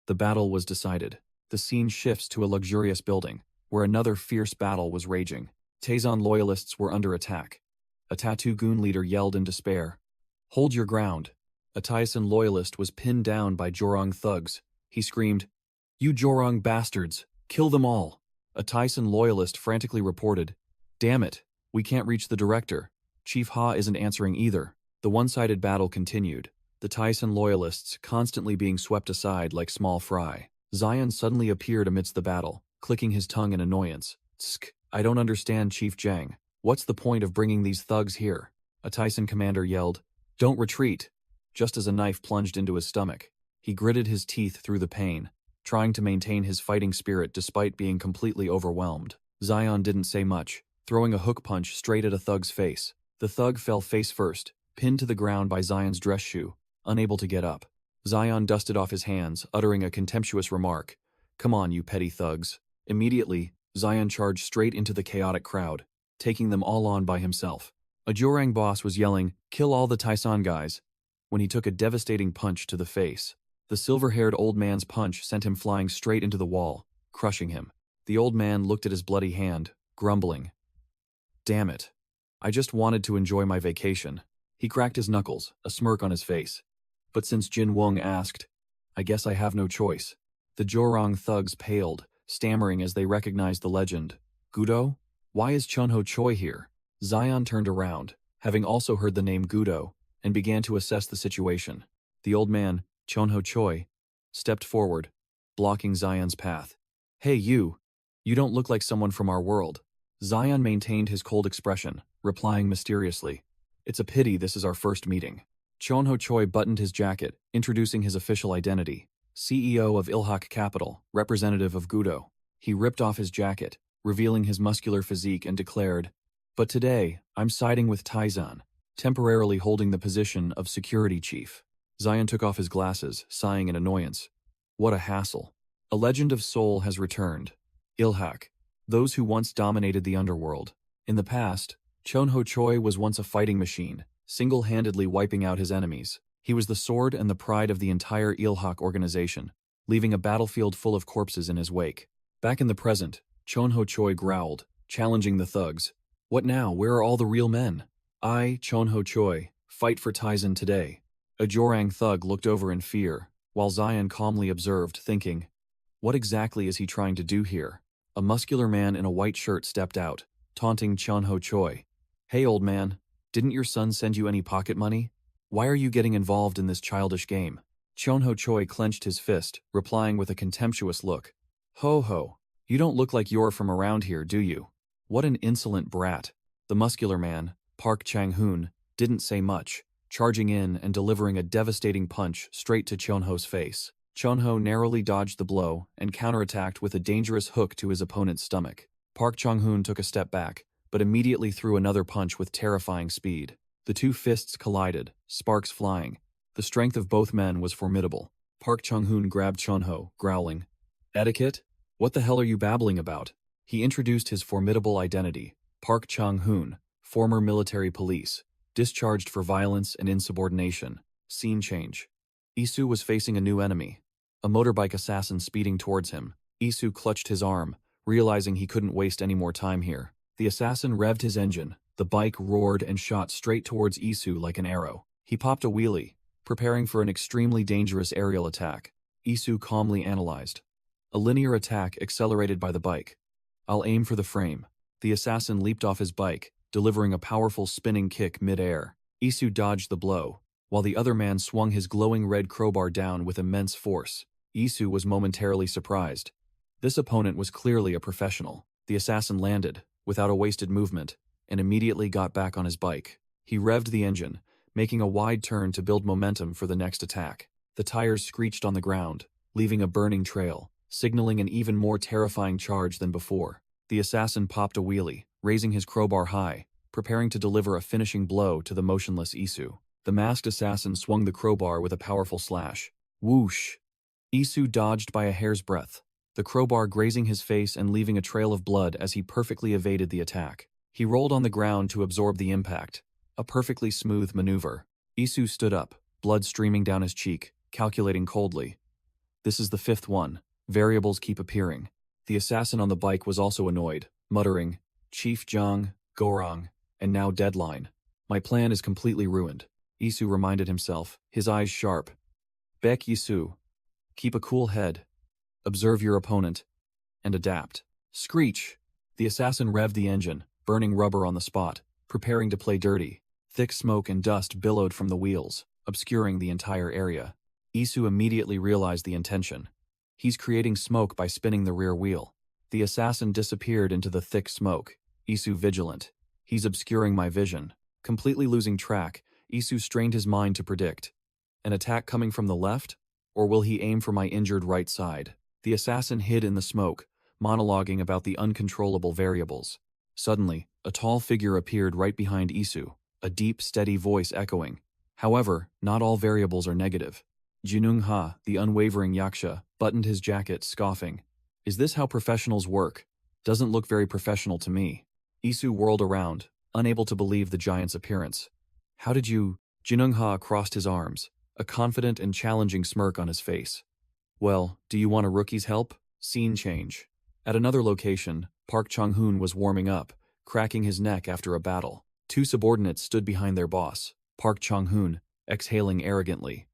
The battle was decided. The scene shifts to a luxurious building, where another fierce battle was raging. Taizan loyalists were under attack. A tattoo goon leader yelled in despair. "Hold your ground." A Taizan loyalist was pinned down by Jorong thugs. He screamed, "You Jorong bastards! Kill them all!" A Taizan loyalist frantically reported, "Damn it, we can't reach the director. Chief Ha isn't answering either." The one-sided battle continued, the Taizan loyalists constantly being swept aside like small fry. Zion suddenly appeared amidst the battle, clicking his tongue in annoyance. "Tsk, I don't understand, Chief Jiang. What's the point of bringing these thugs here?" A Taizan commander yelled, "Don't retreat. just as a knife plunged into his stomach. He gritted his teeth through the pain, trying to maintain his fighting spirit despite being completely overwhelmed. Zion didn't say much, throwing a hook punch straight at a thug's face. The thug fell face first, pinned to the ground by Zion's dress shoe, unable to get up. Zion dusted off his hands, uttering a contemptuous remark. "Come on, you petty thugs." Immediately, Zion charged straight into the chaotic crowd, taking them all on by himself. A Jorang boss was yelling, "Kill all the Taisan guys," when he took a devastating punch to the face. The silver-haired old man's punch sent him flying straight into the wall, crushing him. The old man looked at his bloody hand, grumbling. "Damn it. I just wanted to enjoy my vacation." He cracked his knuckles, a smirk on his face. But since Jin Wong asked, "I guess I have no choice." The Jorang thugs paled, stammering as they recognized the legend. "Gudo? Why is Chunho Choi here?" Zion turned around, having also heard the name Gudo, and began to assess the situation. The old man, Chunho Choi, stepped forward, blocking Zion's path. "Hey you don't look like someone from our world." Zion maintained his cold expression, replying mysteriously, "It's a pity this is our first meeting." Chunho Choi buttoned his jacket, introducing his official identity. CEO of Ilhak Capital, representative of Gudo. He ripped off his jacket, revealing his muscular physique, and declared, "But today, I'm siding with Taizan, temporarily holding the position of security chief." Zion took off his glasses, sighing in annoyance. What a hassle. A legend of Seoul has returned. Ilhak, those who once dominated the underworld. In the past, Chunho Choi was once a fighting machine, single-handedly wiping out his enemies. He was the sword and the pride of the entire Ilhak organization, leaving a battlefield full of corpses in his wake. Back in the present, Chunho Choi growled, challenging the thugs. "What now? Where are all the real men? I, Chunho Choi, fight for Taizan today." A Jorang thug looked over in fear, while Zion calmly observed, thinking, what exactly is he trying to do here? A muscular man in a white shirt stepped out, taunting Chunho Choi. "Hey old man, didn't your son send you any pocket money? Why are you getting involved in this childish game?" Chunho Choi clenched his fist, replying with a contemptuous look. "Ho ho, you don't look like you're from around here, do you? What an insolent brat." The muscular man, Park Chang-hoon, didn't say much, charging in and delivering a devastating punch straight to Chunho's face. Chunho narrowly dodged the blow and counterattacked with a dangerous hook to his opponent's stomach. Park Chang-hoon took a step back, but immediately threw another punch with terrifying speed. The two fists collided, sparks flying. The strength of both men was formidable. Park Chung-hoon grabbed Chunho, growling, "Etiquette? What the hell are you babbling about?" He introduced his formidable identity, Park Chung-hoon, former military police, discharged for violence and insubordination. Scene change. Isu was facing a new enemy, a motorbike assassin speeding towards him. Isu clutched his arm, realizing he couldn't waste any more time here. The assassin revved his engine. The bike roared and shot straight towards Isu like an arrow. He popped a wheelie, preparing for an extremely dangerous aerial attack. Isu calmly analyzed. A linear attack accelerated by the bike. "I'll aim for the frame." The assassin leaped off his bike, delivering a powerful spinning kick mid-air. Isu dodged the blow, while the other man swung his glowing red crowbar down with immense force. Isu was momentarily surprised. This opponent was clearly a professional. The assassin landed, without a wasted movement, and immediately got back on his bike. He revved the engine, making a wide turn to build momentum for the next attack. The tires screeched on the ground, leaving a burning trail, signaling an even more terrifying charge than before. The assassin popped a wheelie, raising his crowbar high, preparing to deliver a finishing blow to the motionless Isu. The masked assassin swung the crowbar with a powerful slash. Whoosh! Isu dodged by a hair's breadth, the crowbar grazing his face and leaving a trail of blood as he perfectly evaded the attack. He rolled on the ground to absorb the impact, a perfectly smooth maneuver. Isu stood up, blood streaming down his cheek, calculating coldly. "This is the fifth one. Variables keep appearing." The assassin on the bike was also annoyed, muttering, "Chief Zhang, Gorong, and now deadline. My plan is completely ruined." Isu reminded himself, his eyes sharp. "Baek Isu. Keep a cool head. Observe your opponent. And adapt." Screech! The assassin revved the engine, burning rubber on the spot, preparing to play dirty. Thick smoke and dust billowed from the wheels, obscuring the entire area. Isu immediately realized the intention. He's creating smoke by spinning the rear wheel. The assassin disappeared into the thick smoke. Isu vigilant. He's obscuring my vision. Completely losing track, Isu strained his mind to predict. An attack coming from the left? Or will he aim for my injured right side? The assassin hid in the smoke, monologuing about the uncontrollable variables. Suddenly, a tall figure appeared right behind Isu, a deep, steady voice echoing. However, not all variables are negative. Jinung-ha, the unwavering Yaksha, buttoned his jacket, scoffing. Is this how professionals work? Doesn't look very professional to me. Isu whirled around, unable to believe the giant's appearance. How did you… Jinung-ha crossed his arms, a confident and challenging smirk on his face. Well, do you want a rookie's help? Scene change. At another location, Park Chung-hoon was warming up, cracking his neck after a battle. Two subordinates stood behind their boss, Park Chung-hoon, exhaling arrogantly.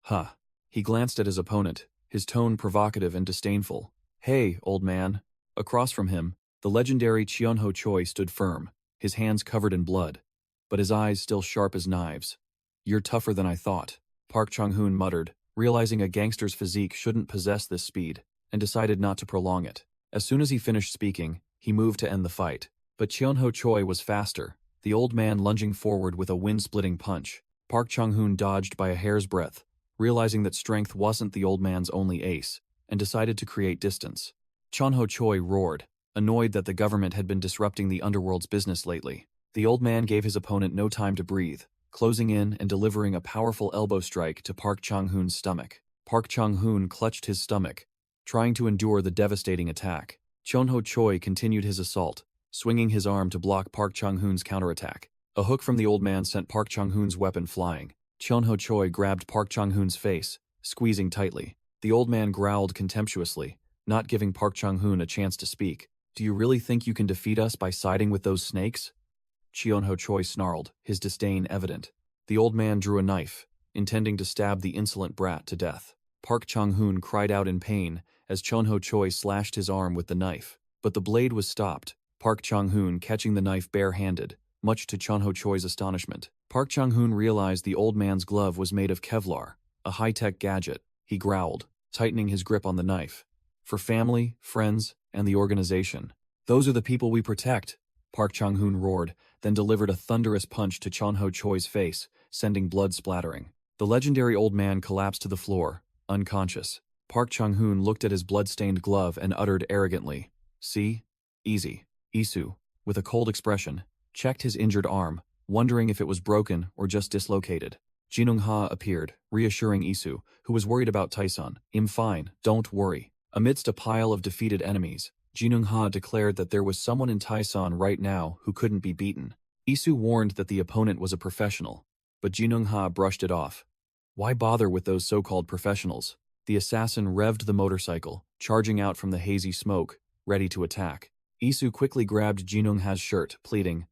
Huh. He glanced at his opponent, his tone provocative and disdainful. Hey, old man. Across from him, the legendary Cheonho Choi stood firm, his hands covered in blood, but his eyes still sharp as knives. You're tougher than I thought, Park Chung-hoon muttered, realizing a gangster's physique shouldn't possess this speed, and decided not to prolong it. As soon as he finished speaking, he moved to end the fight. But Cheonho Choi was faster, the old man lunging forward with a wind-splitting punch. Park Chung-hoon dodged by a hair's breadth, realizing that strength wasn't the old man's only ace, and decided to create distance. Cheonho Choi roared, annoyed that the government had been disrupting the underworld's business lately. The old man gave his opponent no time to breathe, closing in and delivering a powerful elbow strike to Park Chung-hoon's stomach. Park Chung-hoon clutched his stomach, trying to endure the devastating attack. Cheonho Choi continued his assault, swinging his arm to block Park Chung-hoon's counterattack. A hook from the old man sent Park Chung-hoon's weapon flying. Cheonho Choi grabbed Park Chung-hoon's face, squeezing tightly. The old man growled contemptuously, not giving Park Chung-hoon a chance to speak. Do you really think you can defeat us by siding with those snakes? Cheonho Choi snarled, his disdain evident. The old man drew a knife, intending to stab the insolent brat to death. Park Chung-hoon cried out in pain as Cheonho Choi slashed his arm with the knife. But the blade was stopped, Park Chung-hoon catching the knife bare-handed, much to Cheonho Choi's astonishment. Park Chung-hoon realized the old man's glove was made of Kevlar, a high-tech gadget. He growled, tightening his grip on the knife. For family, friends, and the organization. Those are the people we protect, Park Chung-hoon roared, then delivered a thunderous punch to Cheonho Choi's face, sending blood splattering. The legendary old man collapsed to the floor, unconscious. Park Chung-hoon looked at his blood-stained glove and uttered arrogantly, "See? Easy." Isu, with a cold expression, checked his injured arm, wondering if it was broken or just dislocated. Jinung-ha appeared, reassuring Isu, who was worried about Taesun. "I'm fine, don't worry." Amidst a pile of defeated enemies, Jinung-ha declared that there was someone in Taesun right now who couldn't be beaten. Isu warned that the opponent was a professional, but Jinung-ha brushed it off. Why bother with those so-called professionals? The assassin revved the motorcycle, charging out from the hazy smoke, ready to attack. Isu quickly grabbed Jinung-ha's shirt, pleading,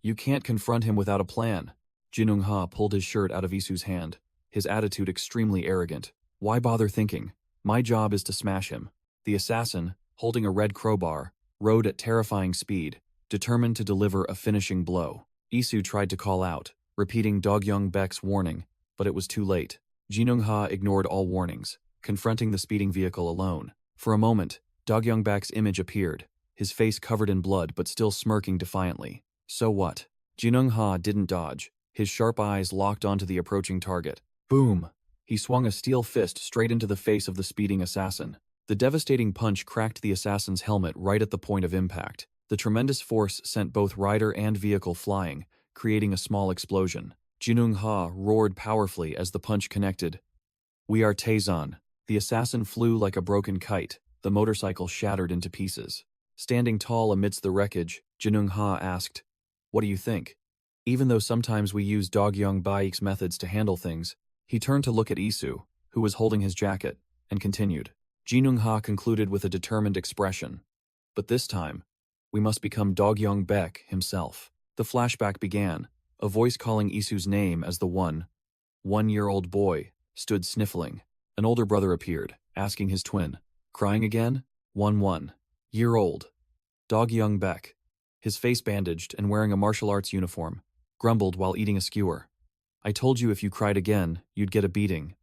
"You can't confront him without a plan." Jinung-ha pulled his shirt out of Isu's hand, his attitude extremely arrogant. "Why bother thinking? My job is to smash him." The assassin, holding a red crowbar, rode at terrifying speed, determined to deliver a finishing blow. Isu tried to call out, repeating Dog-young Baek's warning, but it was too late. Jinung-ha ignored all warnings, confronting the speeding vehicle alone. For a moment, Dog-young Baek's image appeared, his face covered in blood but still smirking defiantly. So what? Jinung-ha didn't dodge, his sharp eyes locked onto the approaching target. Boom! He swung a steel fist straight into the face of the speeding assassin. The devastating punch cracked the assassin's helmet right at the point of impact. The tremendous force sent both rider and vehicle flying, creating a small explosion. Jinung-ha roared powerfully as the punch connected. "We are Taesun." The assassin flew like a broken kite, the motorcycle shattered into pieces. Standing tall amidst the wreckage, Jinung-ha asked, "What do you think?" Even though sometimes we use Dog-young Baek's methods to handle things, he turned to look at Isu, who was holding his jacket, and continued. Jinung-ha concluded with a determined expression. But this time, we must become Dog-young Baek himself. The flashback began, a voice calling Isu's name as the one-year-old boy, stood sniffling. An older brother appeared, asking his twin, "Crying again?" "1-year-old. Dog-young Baek." His face bandaged and wearing a martial arts uniform, grumbled while eating a skewer. "I told you if you cried again, you'd get a beating.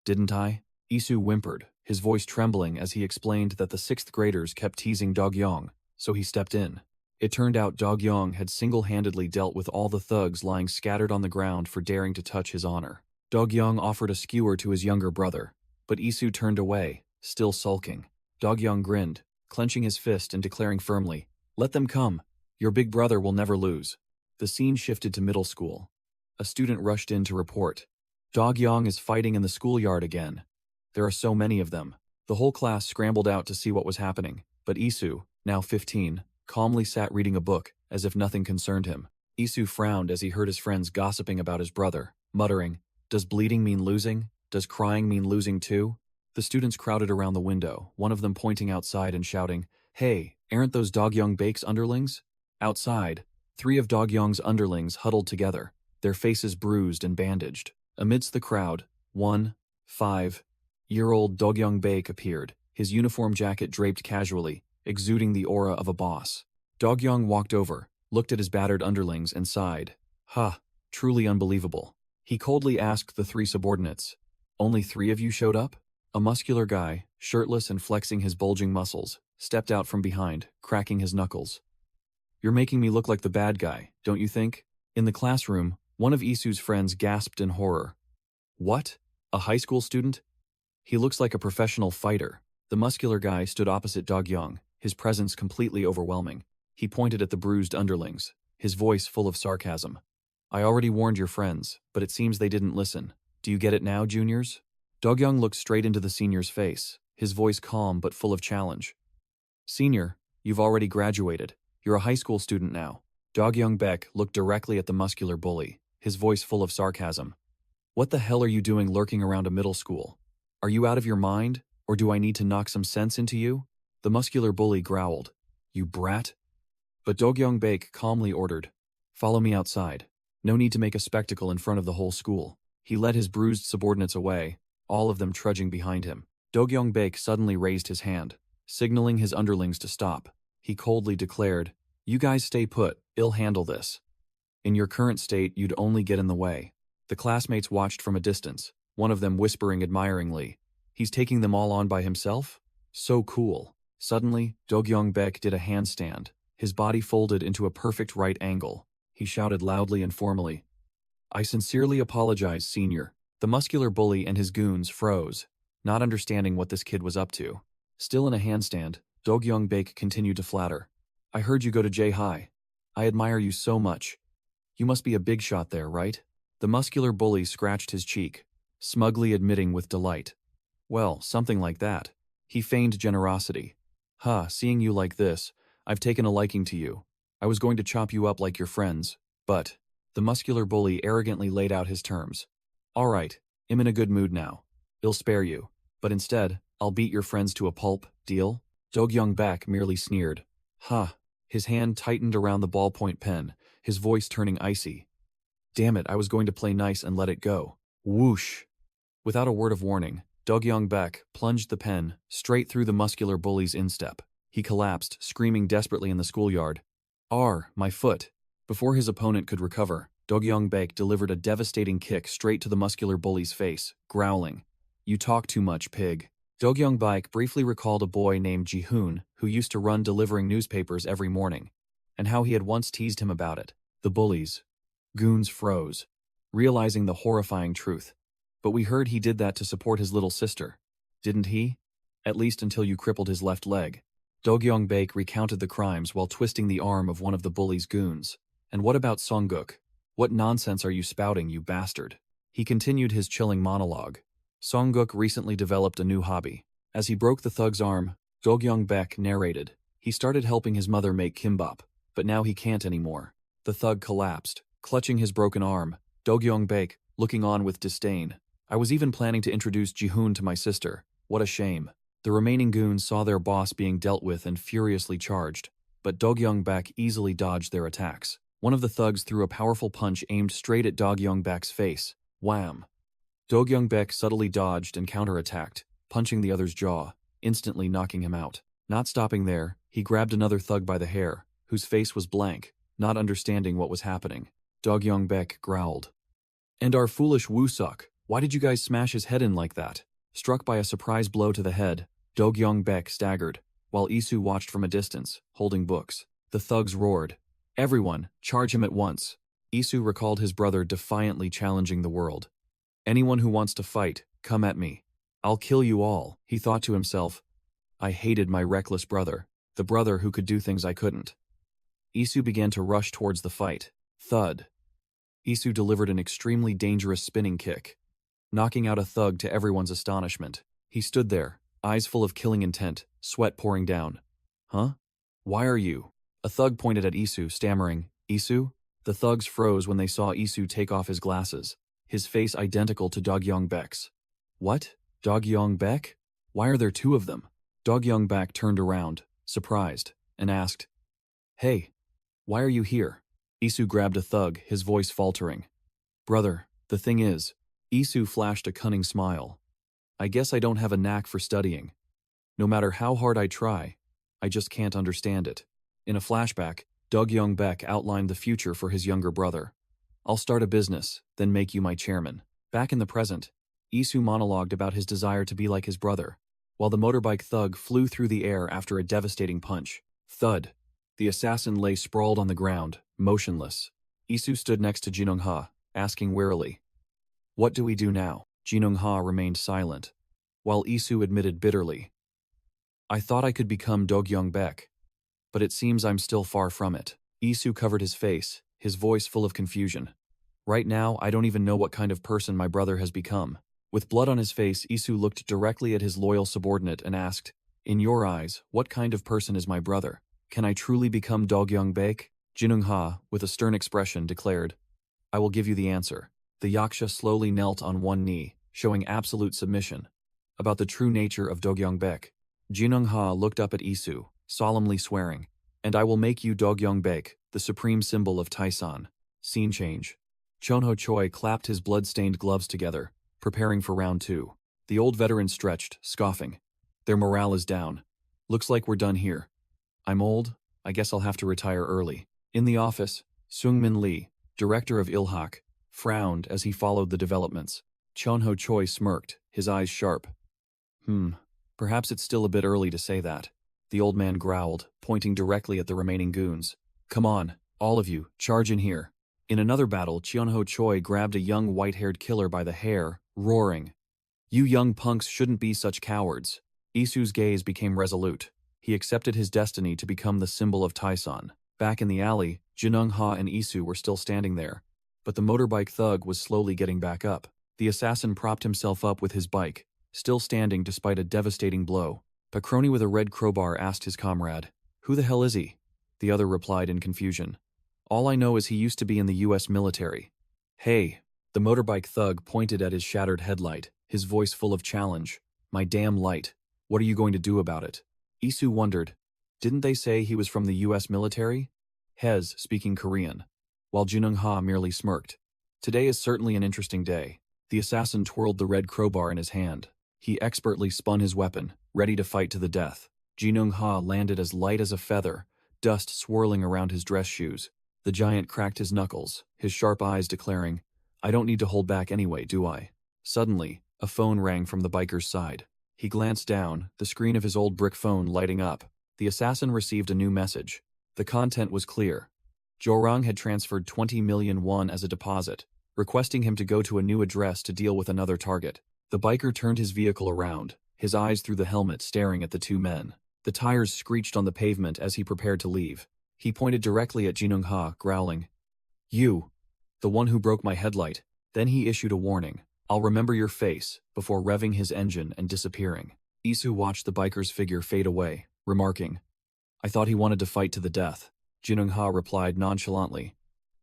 Didn't I?" Isu whimpered, his voice trembling as he explained that the 6th graders kept teasing Dog-young, so he stepped in. It turned out Dog-young had single-handedly dealt with all the thugs lying scattered on the ground for daring to touch his honor. Dog-young offered a skewer to his younger brother, but Isu turned away, still sulking. Dog-young grinned, clenching his fist and declaring firmly, "Let them come. Your big brother will never lose." The scene shifted to middle school. A student rushed in to report. Dog-young is fighting in the schoolyard again. There are so many of them. The whole class scrambled out to see what was happening, but Isu, now 15, calmly sat reading a book, as if nothing concerned him. Isu frowned as he heard his friends gossiping about his brother, muttering, "Does bleeding mean losing? Does crying mean losing too?" The students crowded around the window, one of them pointing outside and shouting, "Hey, aren't those Dog-young Bake's underlings?" Outside, 3 of Dog-young's underlings huddled together, their faces bruised and bandaged. Amidst the crowd, 5-year-old Dog-young Bake appeared, his uniform jacket draped casually, exuding the aura of a boss. Dog-young walked over, looked at his battered underlings and sighed. Truly unbelievable. He coldly asked the 3 subordinates, "Only 3 of you showed up?" A muscular guy, shirtless and flexing his bulging muscles, stepped out from behind, cracking his knuckles. "You're making me look like the bad guy, don't you think?" In the classroom, one of Isu's friends gasped in horror. "What? A high school student? He looks like a professional fighter." The muscular guy stood opposite Dog-young, his presence completely overwhelming. He pointed at the bruised underlings, his voice full of sarcasm. "I already warned your friends, but it seems they didn't listen. Do you get it now, juniors?" Dog-young looked straight into the senior's face, his voice calm but full of challenge. "Senior, you've already graduated. You're a high school student now." Dog-young Beck looked directly at the muscular bully, his voice full of sarcasm. "What the hell are you doing lurking around a middle school? Are you out of your mind, or do I need to knock some sense into you?" The muscular bully growled, "You brat." But Dog-young Bake calmly ordered, "Follow me outside. No need to make a spectacle in front of the whole school." He led his bruised subordinates away, all of them trudging behind him. Dog-young Bake suddenly raised his hand, signaling his underlings to stop. He coldly declared, "You guys stay put, I'll handle this. In your current state, you'd only get in the way." The classmates watched from a distance, one of them whispering admiringly, "He's taking them all on by himself? So cool." Suddenly, Dog-young Bek did a handstand, his body folded into a perfect right angle. He shouted loudly and formally, "I sincerely apologize, senior." The muscular bully and his goons froze, not understanding what this kid was up to. Still in a handstand, Dog-young Bake continued to flatter, "I heard you go to J-High. I admire you so much. You must be a big shot there, right?" The muscular bully scratched his cheek, smugly admitting with delight, "Well, something like that." He feigned generosity. Seeing you like this, I've taken a liking to you. I was going to chop you up like your friends, but..." The muscular bully arrogantly laid out his terms. "All right, I'm in a good mood now. I'll spare you, but instead, I'll beat your friends to a pulp, deal?" Dog-young Bak merely sneered. His hand tightened around the ballpoint pen, his voice turning icy. "Damn it, I was going to play nice and let it go." Whoosh! Without a word of warning, Dog-young Bak plunged the pen straight through the muscular bully's instep. He collapsed, screaming desperately in the schoolyard. My foot!" Before his opponent could recover, Dog-young Bak delivered a devastating kick straight to the muscular bully's face, growling, "You talk too much, pig." Dog-young Bak briefly recalled a boy named Ji-hoon who used to run delivering newspapers every morning, and how he had once teased him about it. The bullies, goons froze, realizing the horrifying truth. "But we heard he did that to support his little sister. Didn't he? At least until you crippled his left leg." Dog-young Bake recounted the crimes while twisting the arm of one of the bully's goons. "And what about Songguk? What nonsense are you spouting, you bastard?" He continued his chilling monologue. Songguk recently developed a new hobby. As he broke the thug's arm, Dog-young Bek narrated, he started helping his mother make kimbap, but now he can't anymore. The thug collapsed, clutching his broken arm, Dog-young Bek looking on with disdain. "I was even planning to introduce Ji-hoon to my sister. What a shame." The remaining goons saw their boss being dealt with and furiously charged, but Dog-young Bek easily dodged their attacks. One of the thugs threw a powerful punch aimed straight at Dog-young Bek's face. Wham! Dog-young Bek subtly dodged and counterattacked, punching the other's jaw, instantly knocking him out. Not stopping there, he grabbed another thug by the hair, whose face was blank, not understanding what was happening. Dog-young Bek growled, "And our foolish Woo-suk, why did you guys smash his head in like that?" Struck by a surprise blow to the head, Dog-young Bek staggered, while Isu watched from a distance, holding books. The thugs roared, "Everyone, charge him at once." Isu recalled his brother defiantly challenging the world. Anyone who wants to fight, come at me. I'll kill you all, he thought to himself. I hated my reckless brother, the brother who could do things I couldn't. Isu began to rush towards the fight. Thud. Isu delivered an extremely dangerous spinning kick, knocking out a thug to everyone's astonishment. He stood there, eyes full of killing intent, sweat pouring down. Huh? Why are you? A thug pointed at Isu, stammering, Isu? The thugs froze when they saw Isu take off his glasses, his face identical to Dog-Young-Baek's. What? Dog-Young-Baek? Why are there two of them? Dog-Young-Baek turned around, surprised, and asked, Hey, why are you here? Isu grabbed a thug, his voice faltering. Brother, the thing is, Isu flashed a cunning smile. I guess I don't have a knack for studying. No matter how hard I try, I just can't understand it. In a flashback, Dog-Young-Baek outlined the future for his younger brother. I'll start a business, then make you my chairman. Back in the present, Isu monologued about his desire to be like his brother, while the motorbike thug flew through the air after a devastating punch. Thud. The assassin lay sprawled on the ground, motionless. Isu stood next to Jinung-ha, asking warily, What do we do now? Jinung-ha remained silent, while Isu admitted bitterly, I thought I could become Dog-Young-Baek, but it seems I'm still far from it. Isu covered his face, his voice full of confusion. Right now, I don't even know what kind of person my brother has become. With blood on his face, Isu looked directly at his loyal subordinate and asked, In your eyes, what kind of person is my brother? Can I truly become Dog-Young-Baek? Jinung-ha, with a stern expression, declared, I will give you the answer. The Yaksha slowly knelt on one knee, showing absolute submission. About the true nature of Dog-Young-Baek, Jinung-ha looked up at Isu, solemnly swearing, And I will make you Dog-Young-Baek, the supreme symbol of Taisan. Scene change. Chonho Choi clapped his blood-stained gloves together, preparing for round 2. The old veteran stretched, scoffing. Their morale is down. Looks like we're done here. I'm old, I guess I'll have to retire early. In the office, Seung-min Lee, director of Ilhak, frowned as he followed the developments. Chonho Choi smirked, his eyes sharp. Perhaps it's still a bit early to say that. The old man growled, pointing directly at the remaining goons. Come on, all of you, charge in here. In another battle, Chonho Choi grabbed a young white-haired killer by the hair, roaring, You young punks shouldn't be such cowards. Isu's gaze became resolute. He accepted his destiny to become the symbol of Taisan. Back in the alley, Jinung-ha and Isu were still standing there, but the motorbike thug was slowly getting back up. The assassin propped himself up with his bike, still standing despite a devastating blow. A crony with a red crowbar asked his comrade, Who the hell is he? The other replied in confusion, All I know is he used to be in the US military. Hey, the motorbike thug pointed at his shattered headlight, his voice full of challenge. My damn light. What are you going to do about it? Isu wondered, Didn't they say he was from the US military? Hez, speaking Korean, while Jinung-ha merely smirked. Today is certainly an interesting day. The assassin twirled the red crowbar in his hand. He expertly spun his weapon, ready to fight to the death. Jinung-ha landed as light as a feather, dust swirling around his dress shoes. The giant cracked his knuckles, his sharp eyes declaring, I don't need to hold back anyway, do I? Suddenly, a phone rang from the biker's side. He glanced down, the screen of his old brick phone lighting up. The assassin received a new message. The content was clear. Jorang had transferred 20 million won as a deposit, requesting him to go to a new address to deal with another target. The biker turned his vehicle around, his eyes through the helmet staring at the two men. The tires screeched on the pavement as he prepared to leave. He pointed directly at Jinung-ha, growling, You, the one who broke my headlight. Then he issued a warning. I'll remember your face, before revving his engine and disappearing. Isu watched the biker's figure fade away, remarking, I thought he wanted to fight to the death. Jinung-ha replied nonchalantly,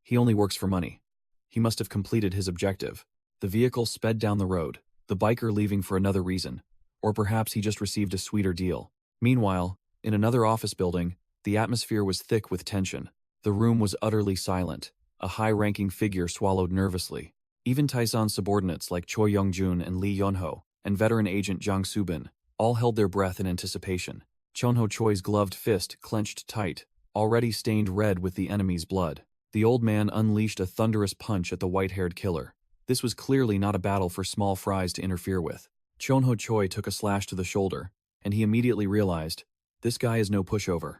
He only works for money. He must have completed his objective. The vehicle sped down the road, the biker leaving for another reason, or perhaps he just received a sweeter deal. Meanwhile, in another office building, the atmosphere was thick with tension. The room was utterly silent. A high-ranking figure swallowed nervously. Even Taisan's subordinates like Choi Young-jun and Lee Yonho, and veteran agent Jang Subin, all held their breath in anticipation. Chonho Choi's gloved fist clenched tight, already stained red with the enemy's blood. The old man unleashed a thunderous punch at the white-haired killer. This was clearly not a battle for small fries to interfere with. Chonho Choi took a slash to the shoulder, and he immediately realized, this guy is no pushover.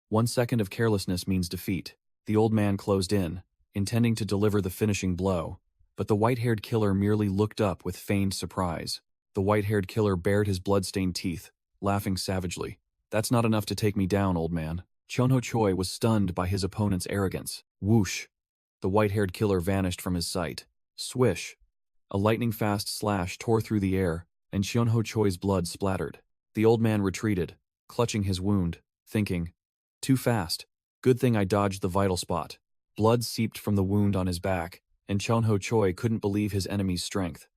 1 second of carelessness means defeat. The old man closed in, intending to deliver the finishing blow, But the white-haired killer merely looked up with feigned surprise. The white-haired killer bared his blood-stained teeth, laughing savagely. "That's not enough to take me down, old man." Chonho Choi was stunned by his opponent's arrogance. Whoosh! The white-haired killer vanished from his sight. Swish! A lightning-fast slash tore through the air, and Chonho Choi's blood splattered. The old man retreated, clutching his wound, thinking, "Too fast. Good thing I dodged the vital spot." Blood seeped from the wound on his back, and Chonho Choi couldn't believe his enemy's strength.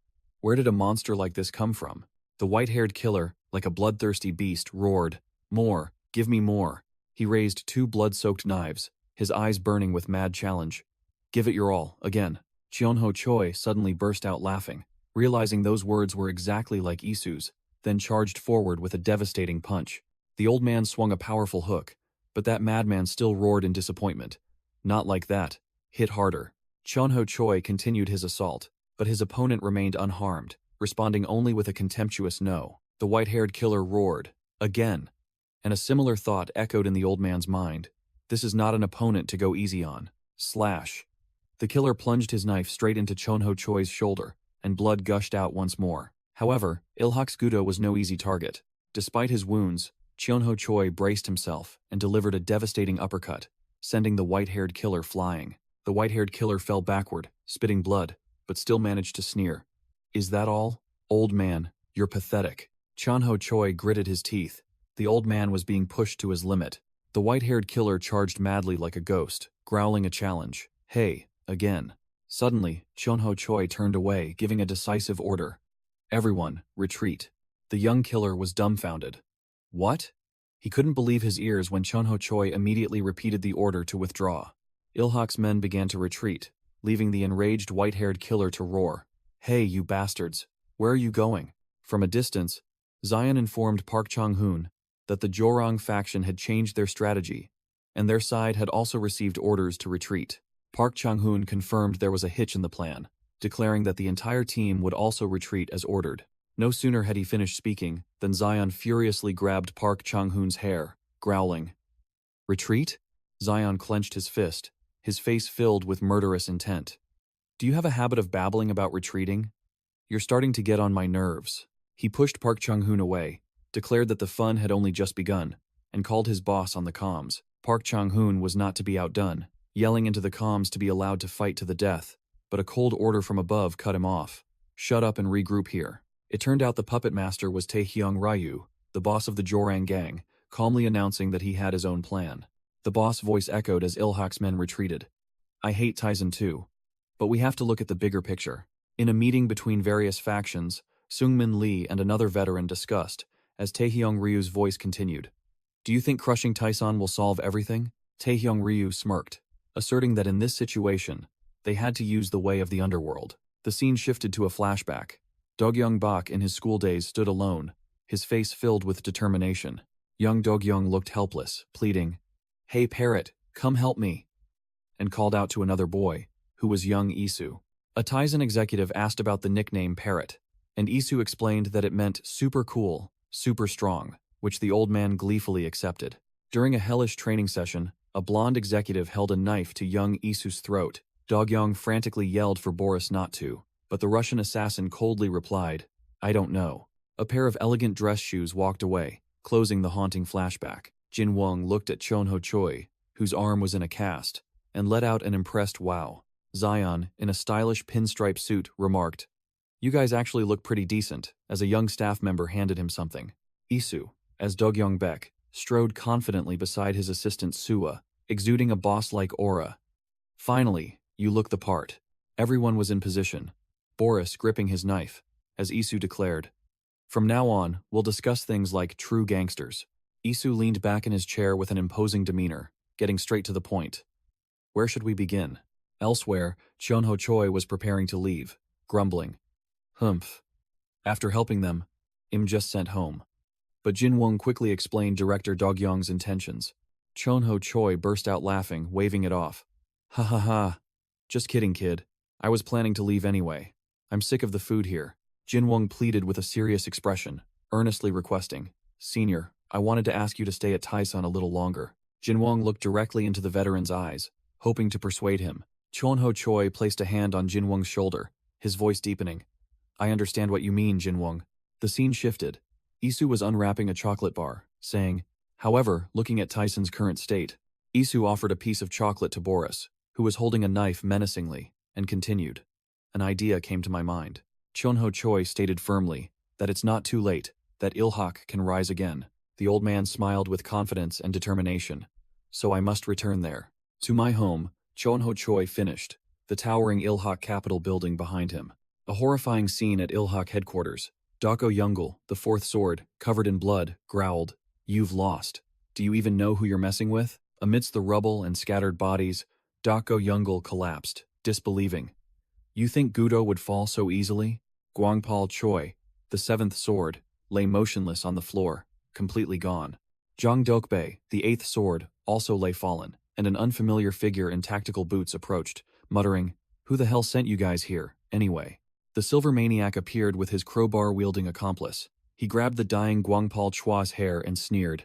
Where did a monster like this come from? The white-haired killer, like a bloodthirsty beast, roared, "More! Give me more!" He raised 2 blood-soaked knives, his eyes burning with mad challenge. "Give it your all, again." Chonho Choi suddenly burst out laughing, realizing those words were exactly like Isu's, then charged forward with a devastating punch. The old man swung a powerful hook, but that madman still roared in disappointment. "Not like that. Hit harder." Chonho Choi continued his assault, but his opponent remained unharmed, responding only with a contemptuous no. The white-haired killer roared, "Again." And a similar thought echoed in the old man's mind. This is not an opponent to go easy on. Slash. The killer plunged his knife straight into Chonho Choi's shoulder, and blood gushed out once more. However, Ilhak's Gudo was no easy target. Despite his wounds, Chonho Choi braced himself and delivered a devastating uppercut, sending the white-haired killer flying. The white-haired killer fell backward, spitting blood, but still managed to sneer. "Is that all? Old man, you're pathetic." Chonho Choi gritted his teeth. The old man was being pushed to his limit. The white-haired killer charged madly like a ghost, growling a challenge. "Hey, again." Suddenly, Chonho Choi turned away, giving a decisive order. "Everyone, retreat." The young killer was dumbfounded. What? He couldn't believe his ears when Chonho Choi immediately repeated the order to withdraw. Ilhak's men began to retreat, leaving the enraged white-haired killer to roar. "Hey, you bastards! Where are you going?" From a distance, Zion informed Park Chang-hoon that the Jorong faction had changed their strategy, and their side had also received orders to retreat. Park Chang-hoon confirmed there was a hitch in the plan, declaring that the entire team would also retreat as ordered. No sooner had he finished speaking than Zion furiously grabbed Park Chang-hoon's hair, growling. "Retreat?" Zion clenched his fist, his face filled with murderous intent. "Do you have a habit of babbling about retreating? You're starting to get on my nerves." He pushed Park Chang-hoon away, declared that the fun had only just begun, and called his boss on the comms. Park Chang-hoon was not to be outdone, yelling into the comms to be allowed to fight to the death, but a cold order from above cut him off. "Shut up and regroup here." It turned out the puppet master was Taehyung Ryu, the boss of the Jorang gang, calmly announcing that he had his own plan. The boss voice echoed as Ilhak's men retreated. "I hate Tyson too. But we have to look at the bigger picture." In a meeting between various factions, Seungmin Lee and another veteran discussed, as Taehyung Ryu's voice continued. "Do you think crushing Tyson will solve everything?" Taehyung Ryu smirked, asserting that in this situation, they had to use the way of the underworld. The scene shifted to a flashback. Dogyung Bak in his school days stood alone, his face filled with determination. Young Dogyung looked helpless, pleading, "Hey parrot, come help me," and called out to another boy, who was young Isu. A Tizen executive asked about the nickname Parrot, and Isu explained that it meant super cool, super strong, which the old man gleefully accepted. During a hellish training session, a blonde executive held a knife to young Isu's throat. Dogyung frantically yelled for Boris not to, but the Russian assassin coldly replied, "I don't know." A pair of elegant dress shoes walked away, closing the haunting flashback. Jin Wong looked at Chonho Choi, whose arm was in a cast, and let out an impressed wow. Zion, in a stylish pinstripe suit, remarked, "You guys actually look pretty decent," as a young staff member handed him something. Isu, as Dogyung Baek, strode confidently beside his assistant Sua, exuding a boss-like aura. "Finally, you look the part." Everyone was in position, Boris gripping his knife, as Isu declared, "From now on, we'll discuss things like true gangsters." Isu leaned back in his chair with an imposing demeanor, getting straight to the point. "Where should we begin?" Elsewhere, Chonho Choi was preparing to leave, grumbling, "Humph. After helping them, I'm just sent home." But Jin Wong quickly explained Director Dogyung's intentions. Chonho Choi burst out laughing, waving it off. "Ha ha ha. Just kidding, kid. I was planning to leave anyway. I'm sick of the food here." Jin Wong pleaded with a serious expression, earnestly requesting, "Senior, I wanted to ask you to stay at Taesan a little longer." Jin Wong looked directly into the veteran's eyes, hoping to persuade him, Chonho Choi placed a hand on Jinwong's shoulder, his voice deepening. I understand what you mean, Jinwong. The scene shifted. Isu was unwrapping a chocolate bar, saying, however, looking at Tyson's current state, Isu offered a piece of chocolate to Boris, who was holding a knife menacingly, and continued. An idea came to my mind. Chonho Choi stated firmly that it's not too late, that Ilhak can rise again. The old man smiled with confidence and determination. So I must return there. To my home, Chonho Choi finished, the towering Ilhak Capitol building behind him. A horrifying scene at Ilhak headquarters. Dako Yungul, the fourth sword, covered in blood, growled, You've lost. Do you even know who you're messing with? Amidst the rubble and scattered bodies, Dako Yungul collapsed, disbelieving. You think Gudo would fall so easily? Guangpal Choi, the seventh sword, lay motionless on the floor, completely gone. Zhang Dokbei, the eighth sword, also lay fallen, and an unfamiliar figure in tactical boots approached, muttering, Who the hell sent you guys here, anyway? The silver maniac appeared with his crowbar-wielding accomplice. He grabbed the dying Guangpal Chua's hair and sneered.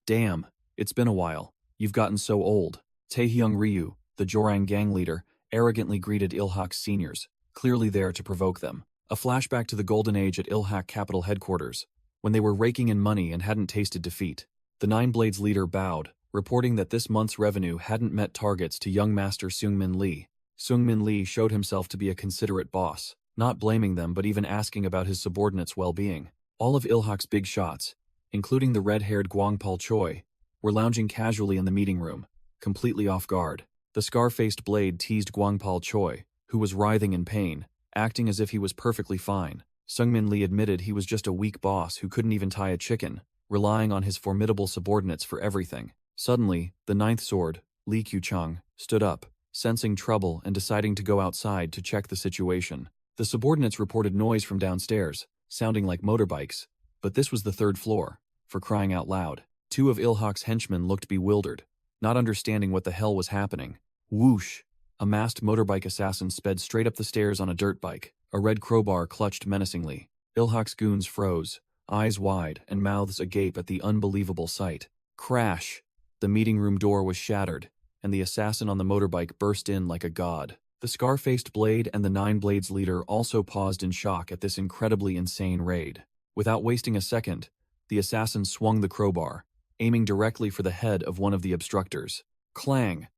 Damn, it's been a while. You've gotten so old. Taehyung Ryu, the Jorang gang leader, arrogantly greeted Ilhak's seniors, clearly there to provoke them. A flashback to the golden age at Ilhak Capital headquarters, when they were raking in money and hadn't tasted defeat. The Nine Blades leader bowed, reporting that this month's revenue hadn't met targets to young master Seungmin Lee. Seungmin Lee showed himself to be a considerate boss, not blaming them but even asking about his subordinates' well-being. All of Ilhak's big shots, including the red-haired Guangpal Choi, were lounging casually in the meeting room, completely off guard. The scar-faced blade teased Guangpal Choi, who was writhing in pain, acting as if he was perfectly fine. Seungmin Lee admitted he was just a weak boss who couldn't even tie a chicken, relying on his formidable subordinates for everything. Suddenly, the ninth sword, Li Qiucheng, stood up, sensing trouble and deciding to go outside to check the situation. The subordinates reported noise from downstairs, sounding like motorbikes, but this was the third floor. For crying out loud, two of Ilhak's henchmen looked bewildered, not understanding what the hell was happening. Whoosh! A masked motorbike assassin sped straight up the stairs on a dirt bike, a red crowbar clutched menacingly. Ilhak's goons froze, eyes wide and mouths agape at the unbelievable sight. Crash! The meeting room door was shattered, and the assassin on the motorbike burst in like a god. The scar-faced blade and the Nine Blades leader also paused in shock at this incredibly insane raid. Without wasting a second, the assassin swung the crowbar, aiming directly for the head of one of the obstructors. Clang!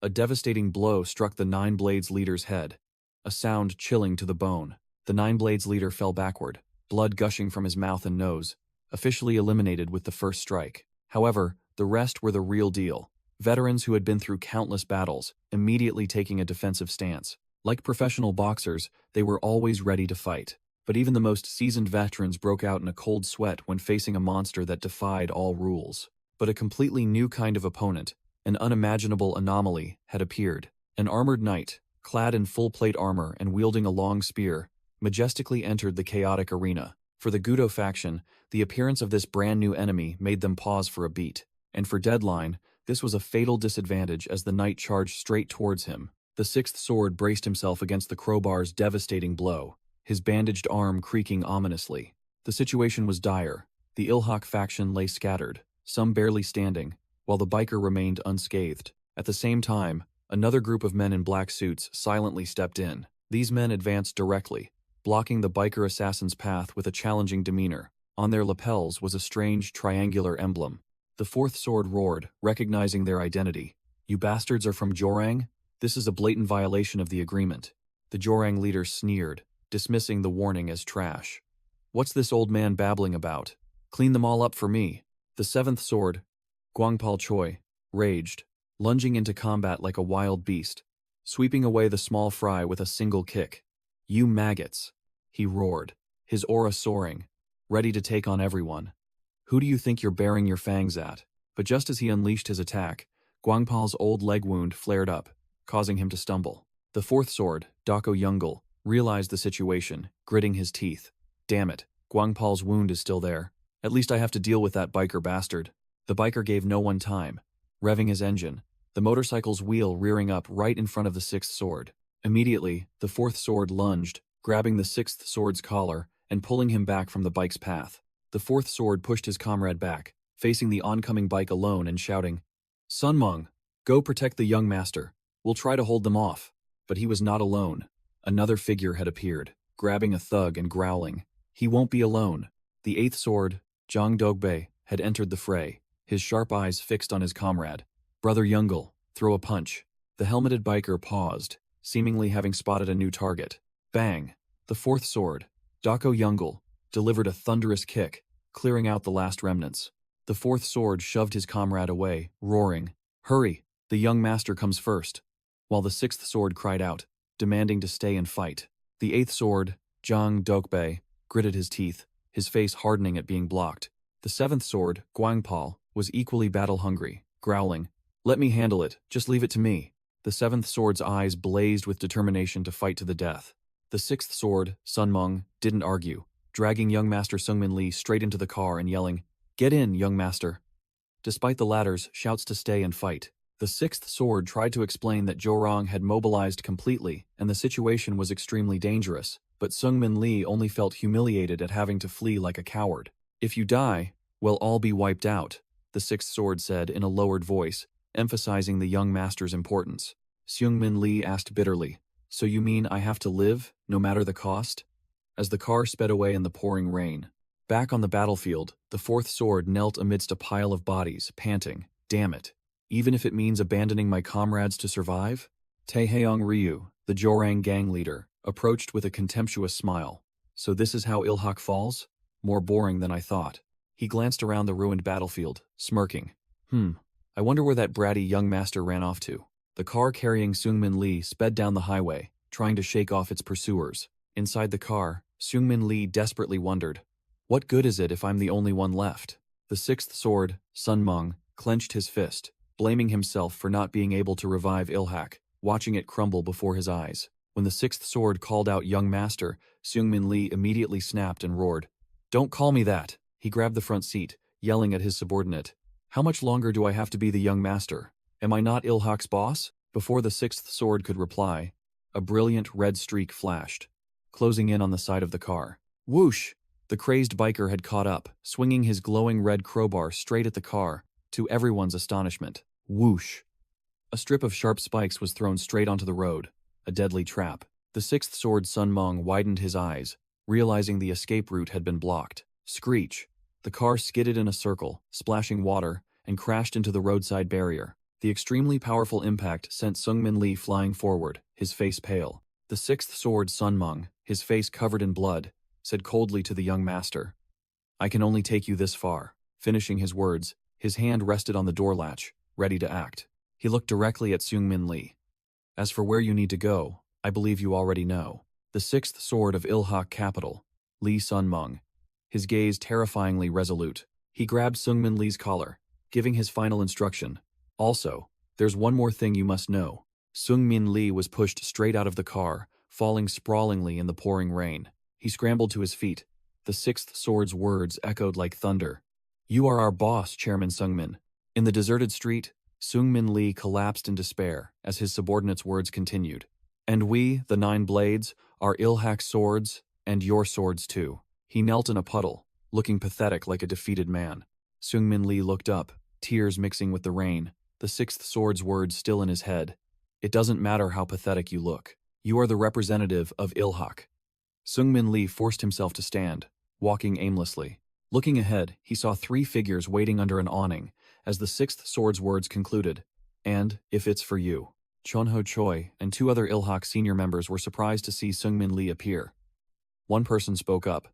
A devastating blow struck the Nine Blades leader's head, a sound chilling to the bone. The Nine Blades leader fell backward, blood gushing from his mouth and nose, officially eliminated with the first strike. However, the rest were the real deal. Veterans who had been through countless battles, immediately taking a defensive stance. Like professional boxers, they were always ready to fight. But even the most seasoned veterans broke out in a cold sweat when facing a monster that defied all rules. But a completely new kind of opponent, an unimaginable anomaly, had appeared. An armored knight, clad in full plate armor and wielding a long spear, majestically entered the chaotic arena. For the Gudo faction, the appearance of this brand new enemy made them pause for a beat. And for Deadline, this was a fatal disadvantage as the knight charged straight towards him. The sixth sword braced himself against the crowbar's devastating blow, his bandaged arm creaking ominously. The situation was dire. The Ilhak faction lay scattered, some barely standing, while the biker remained unscathed. At the same time, another group of men in black suits silently stepped in. These men advanced directly, blocking the biker assassin's path with a challenging demeanor. On their lapels was a strange triangular emblem. The fourth sword roared, recognizing their identity. You bastards are from Jorang? This is a blatant violation of the agreement. The Jorang leader sneered, dismissing the warning as trash. What's this old man babbling about? Clean them all up for me. The seventh sword, Guangpal Choi, raged, lunging into combat like a wild beast, sweeping away the small fry with a single kick. You maggots, he roared, his aura soaring, ready to take on everyone. Who do you think you're baring your fangs at? But just as he unleashed his attack, Guangpal's old leg wound flared up, causing him to stumble. The fourth sword, Dako Yungul, realized the situation, gritting his teeth. Damn it, Guangpal's wound is still there. At least I have to deal with that biker bastard. The biker gave no one time, revving his engine, the motorcycle's wheel rearing up right in front of the sixth sword. Immediately, the fourth sword lunged, grabbing the sixth sword's collar and pulling him back from the bike's path. The fourth sword pushed his comrade back, facing the oncoming bike alone and shouting, Sunmung, go protect the young master. We'll try to hold them off. But he was not alone. Another figure had appeared, grabbing a thug and growling. He won't be alone. The eighth sword, Zhang Dogbei, had entered the fray, his sharp eyes fixed on his comrade. Brother Yungle, throw a punch. The helmeted biker paused, seemingly having spotted a new target. Bang! The fourth sword, Dako Yungle, delivered a thunderous kick, clearing out the last remnants. The fourth sword shoved his comrade away, roaring, "Hurry! The young master comes first!" While the sixth sword cried out, demanding to stay and fight. The eighth sword, Zhang Dogbei, gritted his teeth, his face hardening at being blocked. The seventh sword, Guangpal, was equally battle-hungry, growling, "Let me handle it, just leave it to me." The seventh sword's eyes blazed with determination to fight to the death. The sixth sword, Sun Meng, didn't argue, dragging young master Seungmin Lee straight into the car and yelling, "Get in, young master." Despite the latter's shouts to stay and fight, the sixth sword tried to explain that Jorong had mobilized completely and the situation was extremely dangerous, but Seungmin Lee only felt humiliated at having to flee like a coward. "If you die, we'll all be wiped out," the sixth sword said in a lowered voice, emphasizing the young master's importance. Seungmin Lee asked bitterly, "So you mean I have to live, no matter the cost?" As the car sped away in the pouring rain. Back on the battlefield, the fourth sword knelt amidst a pile of bodies, panting, "Damn it. Even if it means abandoning my comrades to survive?" Taeheong Ryu, the Jorang gang leader, approached with a contemptuous smile. "So this is how Ilhak falls? More boring than I thought." He glanced around the ruined battlefield, smirking. I wonder where that bratty young master ran off to." The car carrying Seungmin Lee sped down the highway, trying to shake off its pursuers. Inside the car, Seungmin Lee desperately wondered, "What good is it if I'm the only one left?" The sixth sword, Sun Meng, clenched his fist, blaming himself for not being able to revive Ilhak, watching it crumble before his eyes. When the sixth sword called out young master, Seungmin Lee immediately snapped and roared, "Don't call me that!" He grabbed the front seat, yelling at his subordinate, "How much longer do I have to be the young master? Am I not Ilhak's boss?" Before the sixth sword could reply, a brilliant red streak flashed, closing in on the side of the car. Whoosh! The crazed biker had caught up, swinging his glowing red crowbar straight at the car, to everyone's astonishment. Whoosh! A strip of sharp spikes was thrown straight onto the road, a deadly trap. The sixth sword Sun Meng widened his eyes, realizing the escape route had been blocked. Screech! The car skidded in a circle, splashing water, and crashed into the roadside barrier. The extremely powerful impact sent Seungmin Lee flying forward, his face pale. The sixth sword Sun Meng, his face covered in blood, said coldly to the young master, "I can only take you this far." Finishing his words, his hand rested on the door latch, ready to act. He looked directly at Seungmin Lee. "As for where you need to go, I believe you already know." The sixth sword of Ilhak capital, Lee Sun Meng, his gaze terrifyingly resolute. He grabbed Seungmin Lee's collar, giving his final instruction. "Also, there's one more thing you must know." Seungmin Lee was pushed straight out of the car, falling sprawlingly in the pouring rain. He scrambled to his feet. The sixth sword's words echoed like thunder. "You are our boss, Chairman Seungmin." In the deserted street, Seungmin Lee collapsed in despair as his subordinate's words continued. "And we, the Nine Blades, are Ilhak's swords, and your swords too." He knelt in a puddle, looking pathetic like a defeated man. Seungmin Lee looked up, tears mixing with the rain, the sixth sword's words still in his head. "It doesn't matter how pathetic you look. You are the representative of Ilhak." Seungmin Lee forced himself to stand, walking aimlessly. Looking ahead, he saw three figures waiting under an awning, as the sixth sword's words concluded, "And, if it's for you." Chonho Choi and two other Ilhak senior members were surprised to see Seungmin Lee appear. One person spoke up.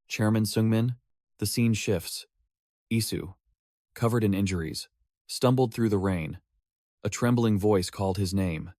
"Chairman Seungmin?" The scene shifts. Isu, covered in injuries, stumbled through the rain. A trembling voice called his name.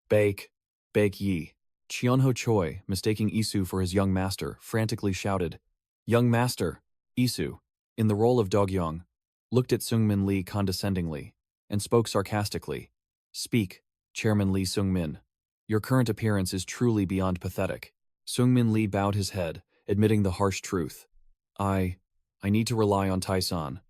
Bake Yi." Chionho Choi, mistaking Isu for his young master, frantically shouted, "Young master!" Isu, in the role of Dogyong, looked at Seungmin Lee condescendingly, and spoke sarcastically. "Speak, Chairman Lee Seungmin. Your current appearance is truly beyond pathetic." Seungmin Lee bowed his head, admitting the harsh truth. I need to rely on Taisan.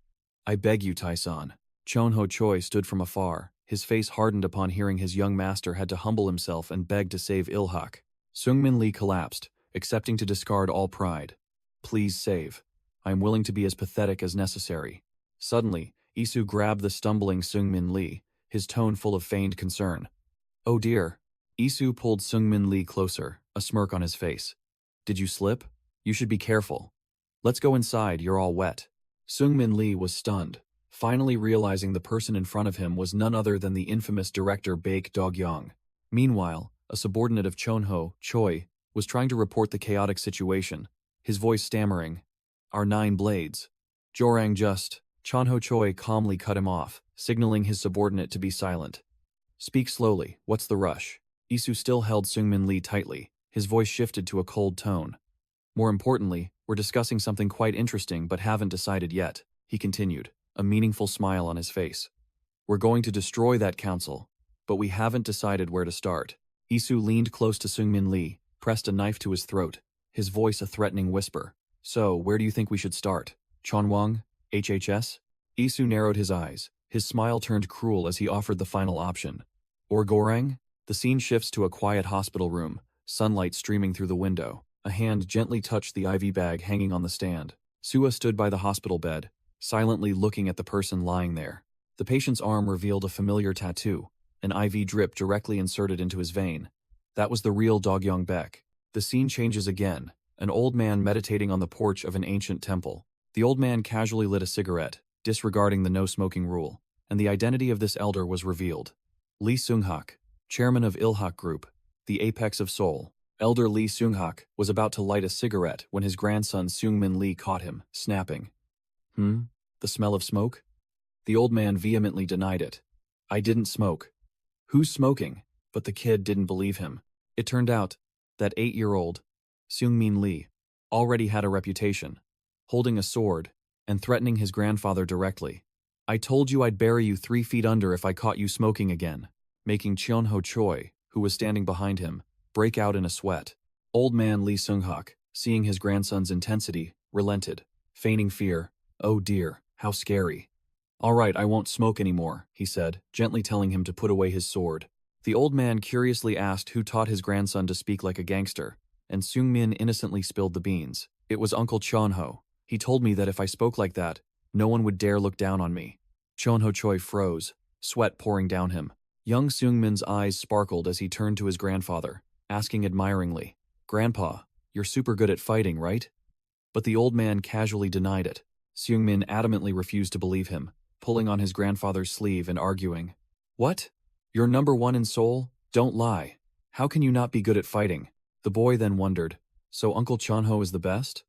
I beg you, Taisan." Chonho Choi stood from afar, his face hardened upon hearing his young master had to humble himself and beg to save Ilhak. Seungmin Lee collapsed, accepting to discard all pride. "Please save. I am willing to be as pathetic as necessary." Suddenly, Isu grabbed the stumbling Seungmin Lee, his tone full of feigned concern. "Oh dear, Isu pulled Seungmin Lee closer, a smirk on his face. Did you slip? You should be careful. Let's go inside, you're all wet. Seungmin Lee was stunned, finally realizing the person in front of him was none other than the infamous director Baek Dog-young. Meanwhile, a subordinate of Chonho, Choi, was trying to report the chaotic situation, his voice stammering. Our 9 blades. Jorang just. Chonho Choi calmly cut him off, signaling his subordinate to be silent. Speak slowly, what's the rush? Isu still held Seungmin Lee tightly, his voice shifted to a cold tone. More importantly, we're discussing something quite interesting but haven't decided yet, he continued, a meaningful smile on his face. We're going to destroy that council, but we haven't decided where to start. Isu leaned close to Seungmin Lee, pressed a knife to his throat, his voice a threatening whisper. So, where do you think we should start? Chonwang? HHS? Isu narrowed his eyes, his smile turned cruel as he offered the final option. Or Goreng? The scene shifts to a quiet hospital room, sunlight streaming through the window. A hand gently touched the IV bag hanging on the stand. Sua stood by the hospital bed, silently looking at the person lying there. The patient's arm revealed a familiar tattoo, an IV drip directly inserted into his vein. That was the real Dog-young Baek. The scene changes again, an old man meditating on the porch of an ancient temple. The old man casually lit a cigarette, disregarding the no-smoking rule, and the identity of this elder was revealed. Lee Seung-hak, chairman of Ilhak Group, the apex of Seoul. Elder Lee Seung-hak was about to light a cigarette when his grandson Seungmin Lee caught him, snapping. The smell of smoke? The old man vehemently denied it. I didn't smoke. Who's smoking? But the kid didn't believe him. It turned out that 8-year-old, Seungmin Lee, already had a reputation, holding a sword and threatening his grandfather directly. I told you I'd bury you 3 feet under if I caught you smoking again, making Chonho Choi, who was standing behind him, break out in a sweat. Old man Lee Seung-hak, seeing his grandson's intensity, relented, feigning fear. Oh dear, how scary. All right, I won't smoke anymore, he said, gently telling him to put away his sword. The old man curiously asked who taught his grandson to speak like a gangster, and Seungmin innocently spilled the beans. It was Uncle Chonho. He told me that if I spoke like that, no one would dare look down on me. Chonho Choi froze, sweat pouring down him. Young Seungmin's eyes sparkled as he turned to his grandfather, asking admiringly, Grandpa, you're super good at fighting, right? But the old man casually denied it. Seungmin adamantly refused to believe him, pulling on his grandfather's sleeve and arguing. What? You're #1 in Seoul? Don't lie. How can you not be good at fighting? The boy then wondered, so Uncle Chonho is the best?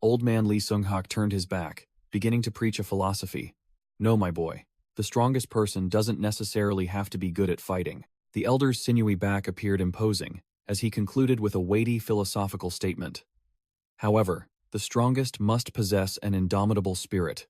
Old man Lee Seung-hak turned his back, beginning to preach a philosophy. No, my boy. The strongest person doesn't necessarily have to be good at fighting. The elder's sinewy back appeared imposing, as he concluded with a weighty philosophical statement. However, the strongest must possess an indomitable spirit,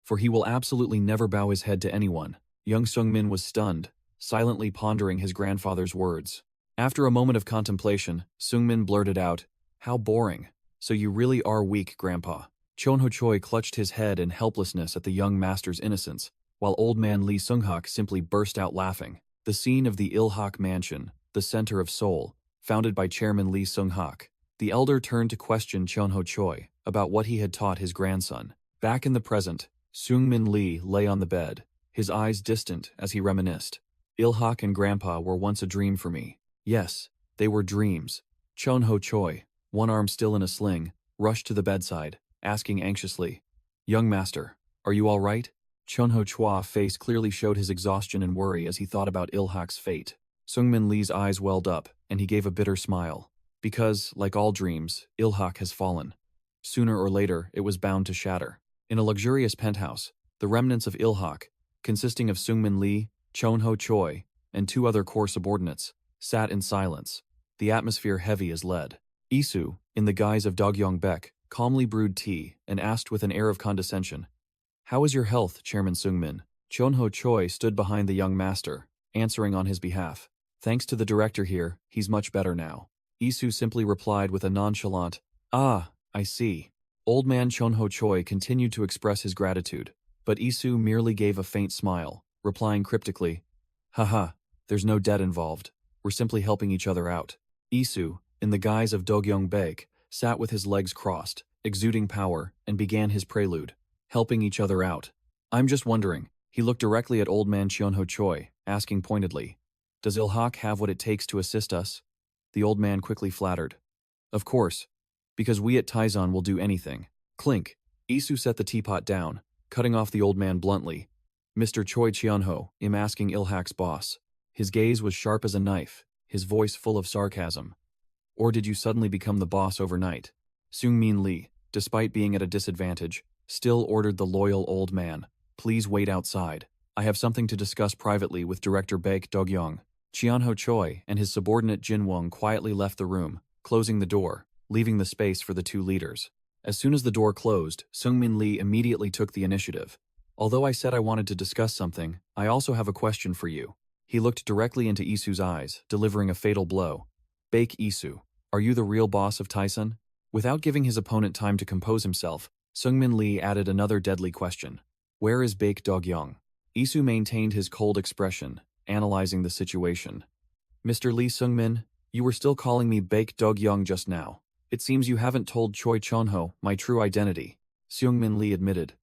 for he will absolutely never bow his head to anyone. Young Seungmin was stunned, silently pondering his grandfather's words. After a moment of contemplation, Seungmin blurted out, How boring. So you really are weak, Grandpa. Chonho Choi clutched his head in helplessness at the young master's innocence, while old man Lee Seung-hak simply burst out laughing. The scene of the Ilhak Mansion, the center of Seoul, founded by Chairman Lee Seung-hak. The elder turned to question Chonho Choi about what he had taught his grandson. Back in the present, Seungmin Lee lay on the bed, his eyes distant as he reminisced. Ilhak and Grandpa were once a dream for me. Yes, they were dreams. Chonho Choi, one arm still in a sling, rushed to the bedside, asking anxiously, Young master, are you all right? Chonho Choi's face clearly showed his exhaustion and worry as he thought about Ilhak's fate. Seungmin Lee's eyes welled up, and he gave a bitter smile. Because, like all dreams, Ilhak has fallen. Sooner or later, it was bound to shatter. In a luxurious penthouse, the remnants of Ilhak, consisting of Seungmin Lee, Chonho Choi, and 2 other core subordinates, sat in silence, the atmosphere heavy as lead. Isu, in the guise of Dog-young Baek, calmly brewed tea and asked with an air of condescension, How is your health, Chairman Seungmin? Chonho Choi stood behind the young master, answering on his behalf. Thanks to the director here, he's much better now. Isu simply replied with a nonchalant, Ah, I see. Old man Chonho Choi continued to express his gratitude, but Isu merely gave a faint smile, replying cryptically, Haha, there's no debt involved. We're simply helping each other out. Isu, in the guise of Dog-young Baek, sat with his legs crossed, exuding power, and began his prelude. Helping each other out. I'm just wondering. He looked directly at old man Chonho Choi, asking pointedly, Does Ilhak have what it takes to assist us? The old man quickly flattered. Of course, because we at Taizan will do anything. Clink. Isu set the teapot down, cutting off the old man bluntly. Mr. Choi Chionho, I'm asking Ilhak's boss. His gaze was sharp as a knife, his voice full of sarcasm. Or did you suddenly become the boss overnight? Seungmin Lee, despite being at a disadvantage, still ordered the loyal old man. Please wait outside. I have something to discuss privately with Director Baek Dogyong. Chionho Choi and his subordinate Jin Wong quietly left the room, closing the door, leaving the space for the two leaders. As soon as the door closed, Seungmin Lee immediately took the initiative. Although I said I wanted to discuss something, I also have a question for you. He looked directly into Isu's eyes, delivering a fatal blow. Baek Isu, are you the real boss of Taizan? Without giving his opponent time to compose himself, Seungmin Lee added another deadly question. Where is Baek Dogyong? Isu maintained his cold expression, analyzing the situation. Mr. Lee Seungmin, you were still calling me Baek Dogyong just now. It seems you haven't told Choi Chonho my true identity. Seungmin Lee admitted.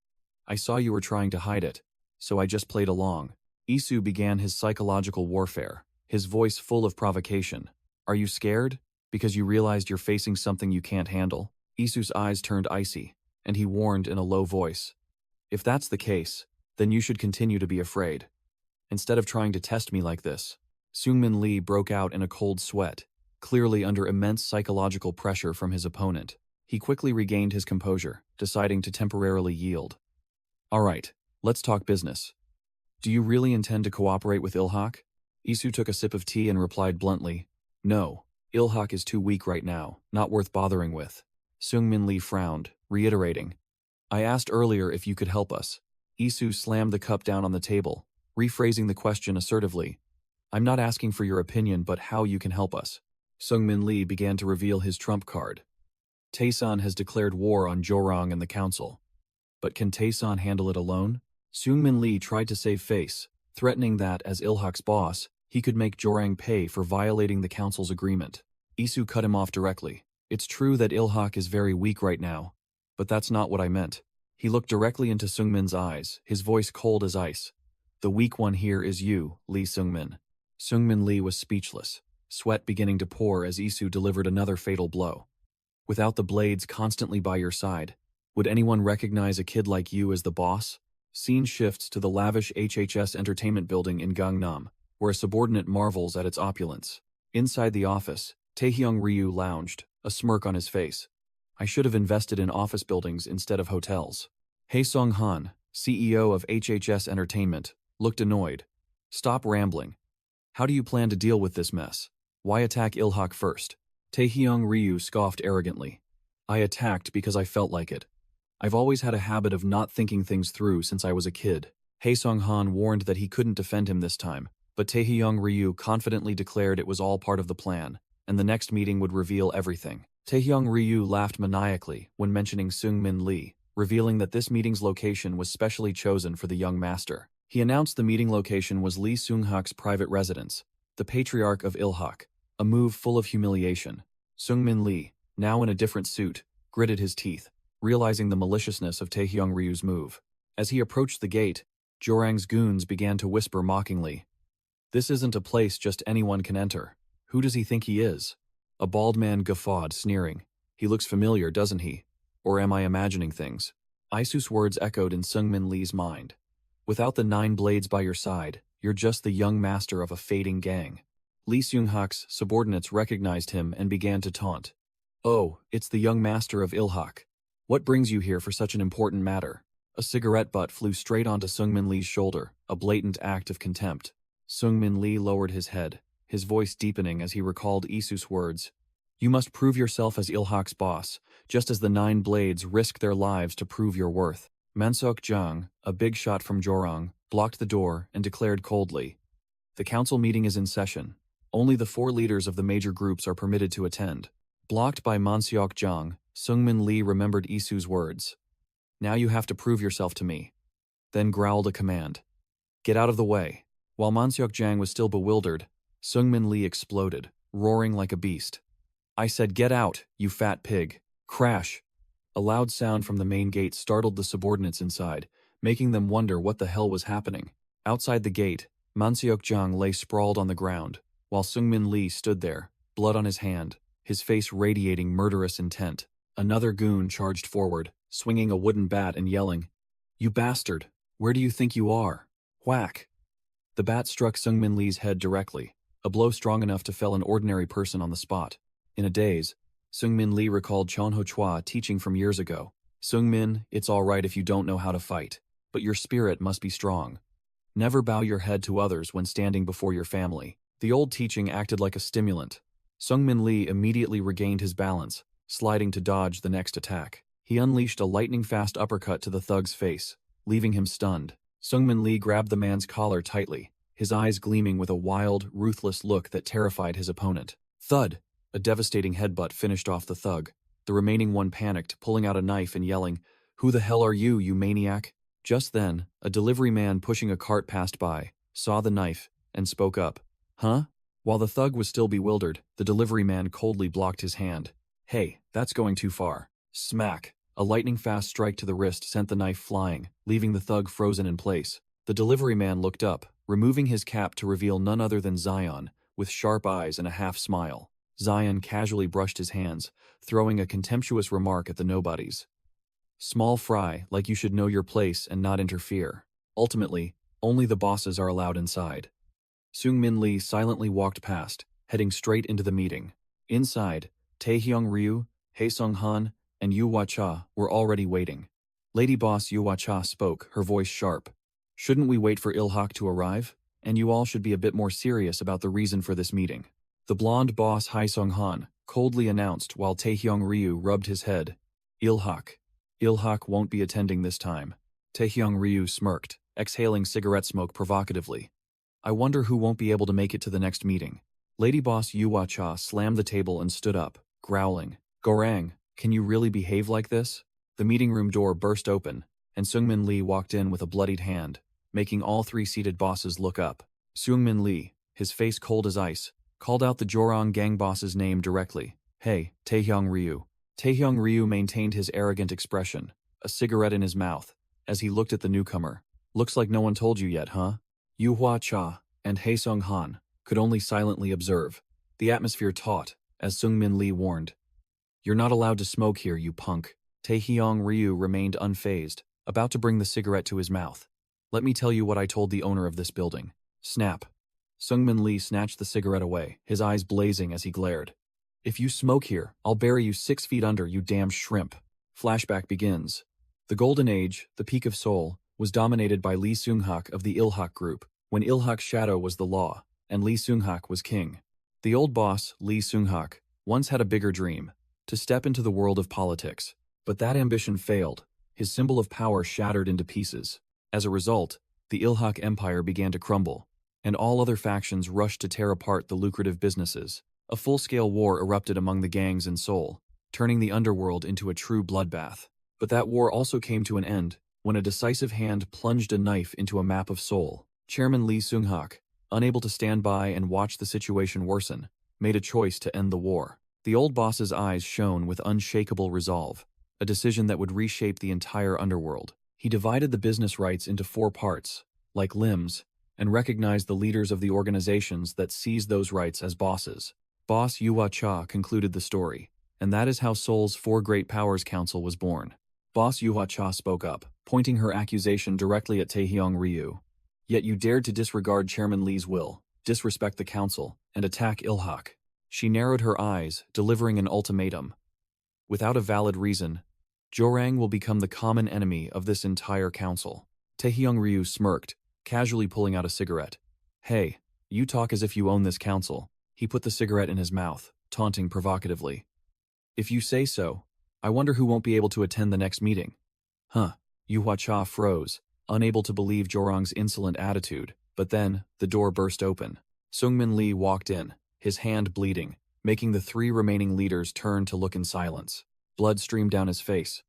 I saw you were trying to hide it, so I just played along. Isu began his psychological warfare, his voice full of provocation. Are you scared? Because you realized you're facing something you can't handle? Isu's eyes turned icy, and he warned in a low voice. If that's the case, then you should continue to be afraid. Instead of trying to test me like this. Seungmin Lee broke out in a cold sweat, clearly under immense psychological pressure from his opponent. He quickly regained his composure, deciding to temporarily yield. All right, let's talk business. Do you really intend to cooperate with Ilhak? Isu took a sip of tea and replied bluntly, No, Ilhak is too weak right now, not worth bothering with. Seungmin Lee frowned, reiterating, I asked earlier if you could help us. Isu slammed the cup down on the table, rephrasing the question assertively. I'm not asking for your opinion but how you can help us. Seungmin Lee began to reveal his trump card. Taesan has declared war on Jorong and the council. But can Taesan handle it alone? Seungmin Lee tried to save face, threatening that, as Ilhak's boss, he could make Jorang pay for violating the council's agreement. Isu cut him off directly. It's true that Ilhak is very weak right now, but that's not what I meant. He looked directly into Seungmin's eyes, his voice cold as ice. The weak one here is you, Lee Seungmin. Seungmin Lee was speechless, sweat beginning to pour as Isu delivered another fatal blow. Without the blades constantly by your side, would anyone recognize a kid like you as the boss? Scene shifts to the lavish HHS entertainment building in Gangnam, where a subordinate marvels at its opulence. Inside the office, Taehyung Ryu lounged, a smirk on his face. I should have invested in office buildings instead of hotels. Hae Sung Han, CEO of HHS Entertainment, looked annoyed. Stop rambling. How do you plan to deal with this mess? Why attack Ilhak first? Taehyung Ryu scoffed arrogantly. I attacked because I felt like it. I've always had a habit of not thinking things through since I was a kid. Hae Sung Han warned that he couldn't defend him this time, but Taehyung Ryu confidently declared it was all part of the plan, and the next meeting would reveal everything. Taehyung Ryu laughed maniacally when mentioning Seungmin Lee, revealing that this meeting's location was specially chosen for the young master. He announced the meeting location was Lee Seunghak's private residence, the patriarch of Ilhak, a move full of humiliation. Seungmin Lee, now in a different suit, gritted his teeth, realizing the maliciousness of Taehyung Ryu's move. As he approached the gate, Jorang's goons began to whisper mockingly. This isn't a place just anyone can enter. Who does he think he is? A bald man guffawed, sneering. He looks familiar, doesn't he? Or am I imagining things? Isu's words echoed in Seungmin Lee's mind. Without the 9 blades by your side, you're just the young master of a fading gang. Lee Seunghak's subordinates recognized him and began to taunt. Oh, it's the young master of Ilhak. What brings you here for such an important matter? A cigarette butt flew straight onto Seungmin Lee's shoulder, a blatant act of contempt. Seungmin Lee lowered his head, his voice deepening as he recalled Isu's words. You must prove yourself as Ilhak's boss, just as the 9 blades risked their lives to prove your worth. Mansok Jang, a big shot from Jorong, blocked the door and declared coldly. The council meeting is in session. Only the 4 leaders of the major groups are permitted to attend. Blocked by Manseok Jang, Seungmin Lee remembered Isu's words. Now you have to prove yourself to me. Then growled a command. Get out of the way. While Manseok Jang was still bewildered, Seungmin Lee exploded, roaring like a beast. I said get out, you fat pig. Crash. A loud sound from the main gate startled the subordinates inside, making them wonder what the hell was happening. Outside the gate, Manseok lay sprawled on the ground, while Seungmin Lee stood there, blood on his hand, his face radiating murderous intent. Another goon charged forward, swinging a wooden bat and yelling, "You bastard! Where do you think you are?" Whack! The bat struck Seungmin Lee's head directly, a blow strong enough to fell an ordinary person on the spot. In a daze, Seungmin Lee recalled Chonho Chua teaching from years ago. "Seungmin, it's all right if you don't know how to fight, but your spirit must be strong. Never bow your head to others when standing before your family." The old teaching acted like a stimulant. Seungmin Lee immediately regained his balance, sliding to dodge the next attack. He unleashed a lightning-fast uppercut to the thug's face, leaving him stunned. Seungmin Lee grabbed the man's collar tightly, his eyes gleaming with a wild, ruthless look that terrified his opponent. Thud! A devastating headbutt finished off the thug. The remaining one panicked, pulling out a knife and yelling, "Who the hell are you, you maniac?" Just then, a delivery man pushing a cart passed by, saw the knife, and spoke up. "Huh?" While the thug was still bewildered, the delivery man coldly blocked his hand. "Hey, that's going too far." Smack! A lightning-fast strike to the wrist sent the knife flying, leaving the thug frozen in place. The delivery man looked up, removing his cap to reveal none other than Zion, with sharp eyes and a half-smile. Zion casually brushed his hands, throwing a contemptuous remark at the nobodies. "Small fry, like you should know your place and not interfere. Ultimately, only the bosses are allowed inside." Seungmin Lee silently walked past, heading straight into the meeting. Inside, Taehyung Ryu, Haesung Han, and Yu Hwa-cha were already waiting. Lady Boss Yu Hwa-cha spoke, her voice sharp. "Shouldn't we wait for Il-hak to arrive? And you all should be a bit more serious about the reason for this meeting." The blonde boss Haesung Han coldly announced while Taehyung Ryu rubbed his head. Il-hak. Il-hak won't be attending this time." Taehyung Ryu smirked, exhaling cigarette smoke provocatively. "I wonder who won't be able to make it to the next meeting." Lady Boss Yu Hwa-cha slammed the table and stood up, growling, "Gorang, can you really behave like this?" The meeting room door burst open, and Seungmin Lee walked in with a bloodied hand, making all three seated bosses look up. Seungmin Lee, his face cold as ice, called out the Jorong gang boss's name directly. "Hey, Taehyung Ryu." Taehyung Ryu maintained his arrogant expression, a cigarette in his mouth, as he looked at the newcomer. "Looks like no one told you yet, huh?" Yu Hwa-cha and Haesung Han could only silently observe. The atmosphere taut, as Seungmin Lee warned. "You're not allowed to smoke here, you punk." Taehyung Ryu remained unfazed, about to bring the cigarette to his mouth. "Let me tell you what I told the owner of this building." Snap. Seungmin Lee snatched the cigarette away, his eyes blazing as he glared. "If you smoke here, I'll bury you 6 feet under, you damn shrimp." Flashback begins. The Golden Age, the peak of Seoul, was dominated by Lee Seung-hak of the Il-hak group, when Il-hak's shadow was the law, and Lee Seung-hak was king. The old boss, Lee Seung-hak, once had a bigger dream, to step into the world of politics. But that ambition failed, his symbol of power shattered into pieces. As a result, the Il-hak empire began to crumble, and all other factions rushed to tear apart the lucrative businesses. A full-scale war erupted among the gangs in Seoul, turning the underworld into a true bloodbath. But that war also came to an end, when a decisive hand plunged a knife into a map of Seoul. Chairman Lee Seung-hak, unable to stand by and watch the situation worsen, made a choice to end the war. The old boss's eyes shone with unshakable resolve, a decision that would reshape the entire underworld. He divided the business rights into 4 parts, like limbs, and recognized the leaders of the organizations that seized those rights as bosses. Boss Yu Hwa-cha concluded the story, and that is how Seoul's 4 Great Powers Council was born. Boss Yu Hwa-cha spoke up, pointing her accusation directly at Taehyung Ryu. "Yet you dared to disregard Chairman Lee's will, disrespect the council, and attack Il-hak." She narrowed her eyes, delivering an ultimatum. "Without a valid reason, Jorang will become the common enemy of this entire council." Taehyung Ryu smirked, casually pulling out a cigarette. "Hey, you talk as if you own this council." He put the cigarette in his mouth, taunting provocatively. "If you say so, I wonder who won't be able to attend the next meeting." Huh. Yu Hwa-cha froze, unable to believe Jorong's insolent attitude, but then, the door burst open. Seungmin Lee walked in, his hand bleeding, making the 3 remaining leaders turn to look in silence. Blood streamed down his face.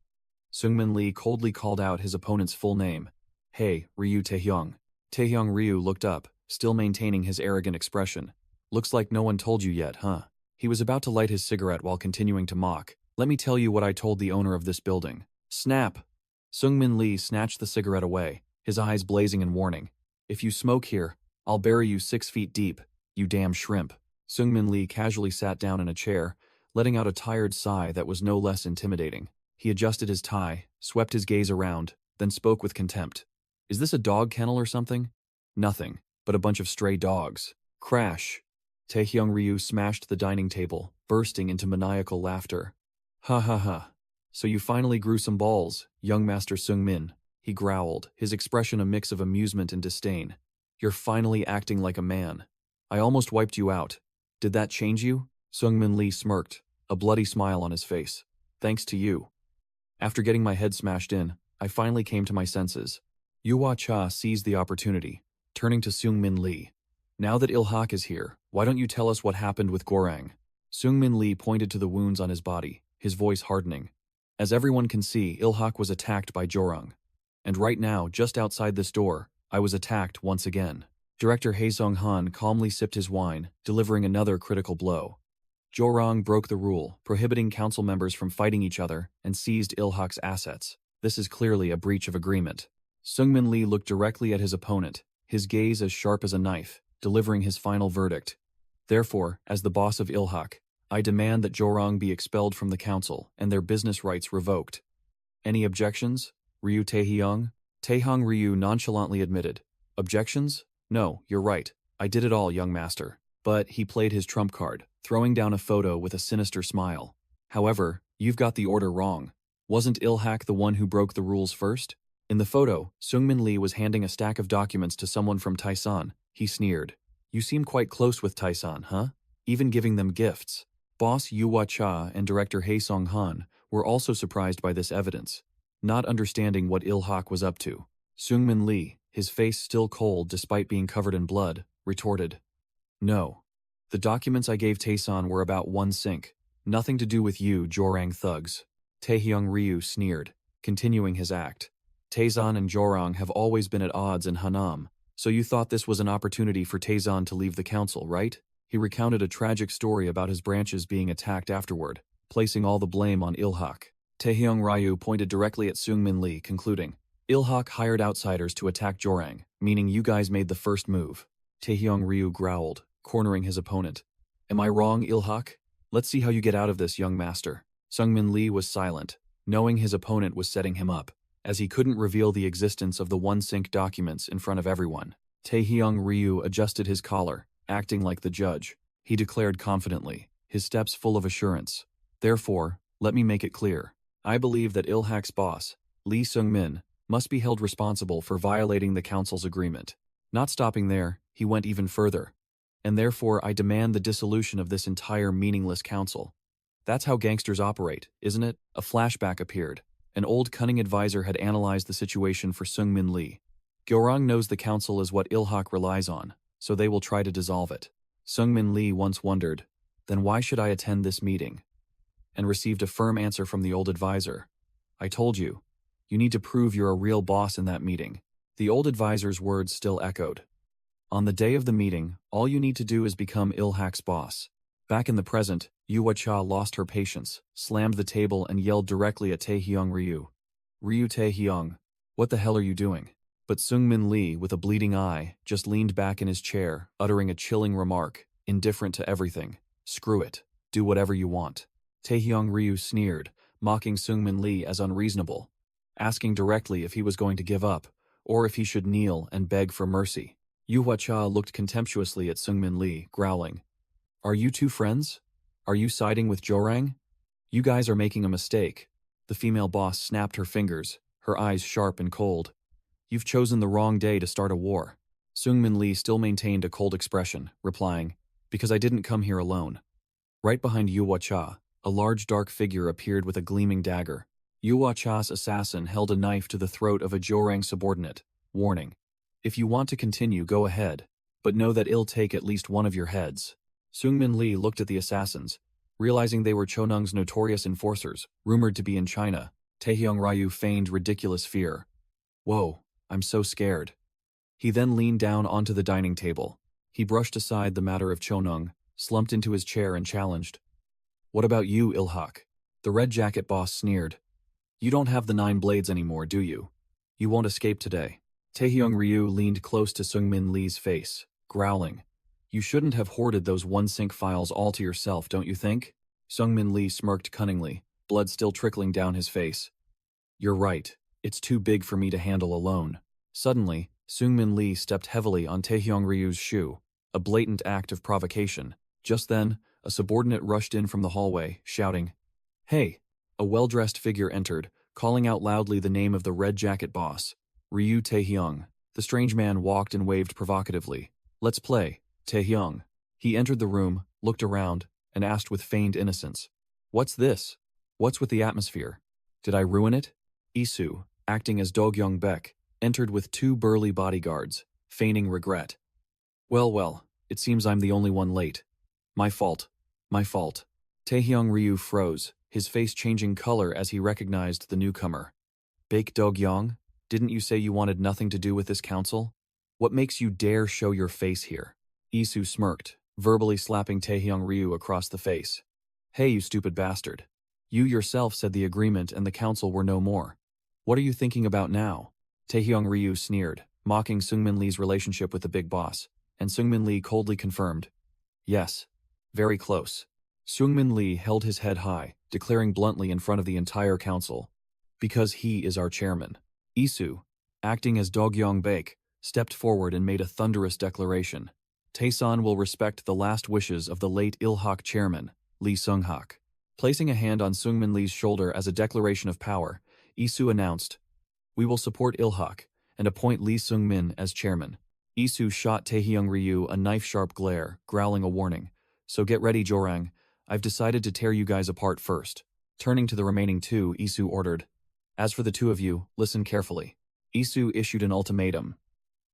Seungmin Lee coldly called out his opponent's full name. "Hey, Ryu Taehyung." Taehyung Ryu looked up, still maintaining his arrogant expression. "Looks like no one told you yet, huh?" He was about to light his cigarette while continuing to mock. "Let me tell you what I told the owner of this building." Snap! Seungmin Lee snatched the cigarette away, his eyes blazing in warning. "If you smoke here, I'll bury you 6 feet deep, you damn shrimp. Seungmin Lee casually sat down in a chair, letting out a tired sigh that was no less intimidating. He adjusted his tie, swept his gaze around, then spoke with contempt. Is this a dog kennel or something? Nothing, but a bunch of stray dogs. Crash. Taehyung Ryu smashed the dining table, bursting into maniacal laughter. Ha ha ha. So you finally grew some balls, young Master Seungmin, he growled, his expression a mix of amusement and disdain. You're finally acting like a man. I almost wiped you out. Did that change you? Seungmin Lee smirked, a bloody smile on his face. Thanks to you. After getting my head smashed in, I finally came to my senses. Yuhua Cha seized the opportunity, turning to Seungmin Lee. Now that Ilhak is here, why don't you tell us what happened with Gorang? Seungmin Lee pointed to the wounds on his body, his voice hardening. As everyone can see, Ilhak was attacked by Jorang. And right now, just outside this door, I was attacked once again. Director Haesung Han calmly sipped his wine, delivering another critical blow. Jorang broke the rule, prohibiting council members from fighting each other, and seized Ilhak's assets. This is clearly a breach of agreement. Seungmin Lee looked directly at his opponent, his gaze as sharp as a knife, delivering his final verdict. Therefore, as the boss of Ilhak, I demand that Jorang be expelled from the council and their business rights revoked. Any objections? Ryu Taehyung? Taehyung Ryu nonchalantly admitted. Objections? No, you're right. I did it all, young master. But he played his trump card, throwing down a photo with a sinister smile. However, you've got the order wrong. Wasn't Ilhak the one who broke the rules first? In the photo, Seungmin Lee was handing a stack of documents to someone from Taisan. He sneered. You seem quite close with Taisan, huh? Even giving them gifts. Boss Yuhua Cha and director Haesung Han were also surprised by this evidence, not understanding what Ilhak was up to. Seungmin Lee, his face still cold despite being covered in blood, retorted. No. The documents I gave Taesan were about one sink. Nothing to do with you, Jorang thugs. Taehyung Ryu sneered, continuing his act. Taesan and Jorang have always been at odds in Hanam, so you thought this was an opportunity for Taesan to leave the council, right? He recounted a tragic story about his branches being attacked afterward, placing all the blame on Ilhak. Taehyung Ryu pointed directly at Seungmin Lee, concluding, Ilhak hired outsiders to attack Jorang, meaning you guys made the first move. Taehyung Ryu growled, cornering his opponent. Am I wrong, Ilhak? Let's see how you get out of this, young master. Seungmin Lee was silent, knowing his opponent was setting him up, as he couldn't reveal the existence of the one-sink documents in front of everyone. Taehyung Ryu adjusted his collar, acting like the judge. He declared confidently, his steps full of assurance. Therefore, let me make it clear. I believe that Ilhak's boss, Lee Seungmin, must be held responsible for violating the council's agreement. Not stopping there, he went even further. And therefore I demand the dissolution of this entire meaningless council. That's how gangsters operate, isn't it? A flashback appeared. An old cunning advisor had analyzed the situation for Seungmin Lee. Gyorang knows the council is what Ilhak relies on, so they will try to dissolve it. Seungmin Lee once wondered, then why should I attend this meeting? And received a firm answer from the old advisor. I told you. You need to prove you're a real boss in that meeting. The old advisor's words still echoed. On the day of the meeting, all you need to do is become Ilhak's boss. Back in the present, Yuhua Cha lost her patience, slammed the table and yelled directly at Taehyung Ryu. Ryu Taehyung, what the hell are you doing? But Seungmin Lee, with a bleeding eye, just leaned back in his chair, uttering a chilling remark, indifferent to everything. Screw it. Do whatever you want. Taehyung Ryu sneered, mocking Seungmin Lee as unreasonable, asking directly if he was going to give up, or if he should kneel and beg for mercy. Yuhua Cha looked contemptuously at Seungmin Lee, growling. Are you two friends? Are you siding with Jorang? You guys are making a mistake. The female boss snapped her fingers, her eyes sharp and cold. You've chosen the wrong day to start a war. Seungmin Lee still maintained a cold expression, replying, because I didn't come here alone. Right behind Yuhua Cha, a large dark figure appeared with a gleaming dagger. Yuhua Cha's assassin held a knife to the throat of a Jorang subordinate, warning, if you want to continue, go ahead, but know that it'll take at least one of your heads. Seungmin Lee looked at the assassins, realizing they were Chonung's notorious enforcers, rumored to be in China. Taehyung Ryu feigned ridiculous fear. Whoa, I'm so scared. He then leaned down onto the dining table. He brushed aside the matter of Chonung, slumped into his chair and challenged. What about you, Ilhak? The red jacket boss sneered. You don't have the 9 blades anymore, do you? You won't escape today. Taehyung Ryu leaned close to Seungmin Lee's face, growling. You shouldn't have hoarded those one-sync files all to yourself, don't you think? Sungmin Lee smirked cunningly, blood still trickling down his face. You're right. It's too big for me to handle alone. Suddenly, Sungmin Lee stepped heavily on Taehyung Ryu's shoe, a blatant act of provocation. Just then, a subordinate rushed in from the hallway, shouting, "Hey!" A well-dressed figure entered, calling out loudly the name of the red jacket boss, Ryu Taehyung. The strange man walked and waved provocatively. "Let's play, Taehyung." He entered the room, looked around, and asked with feigned innocence, "What's this? What's with the atmosphere? Did I ruin it?" Isu, acting as Dogyong Baek, entered with 2 burly bodyguards, feigning regret. Well, it seems I'm the only one late. My fault. My fault." Taehyung Ryu froze, his face changing color as he recognized the newcomer. "Baek Dogyong, didn't you say you wanted nothing to do with this council? What makes you dare show your face here?" Isu smirked, verbally slapping Taehyung Ryu across the face. "Hey, you stupid bastard. You yourself said the agreement and the council were no more. What are you thinking about now?" Taehyung Ryu sneered, mocking Sungmin Lee's relationship with the big boss, and Sungmin Lee coldly confirmed, "Yes. Very close." Sungmin Lee held his head high, declaring bluntly in front of the entire council, "Because he is our chairman." Isu, acting as Dogyong Baek, stepped forward and made a thunderous declaration. "Taesan will respect the last wishes of the late Ilhak chairman, Lee Sung-hak." Placing a hand on Sungmin Lee's shoulder as a declaration of power, Isu announced, "We will support Ilhak and appoint Lee Sung-min as chairman." Isu shot Taehyung Ryu a knife-sharp glare, growling a warning. "So get ready, Jorang. I've decided to tear you guys apart first." Turning to the remaining 2, Isu ordered, "As for the 2 of you, listen carefully." Isu issued an ultimatum.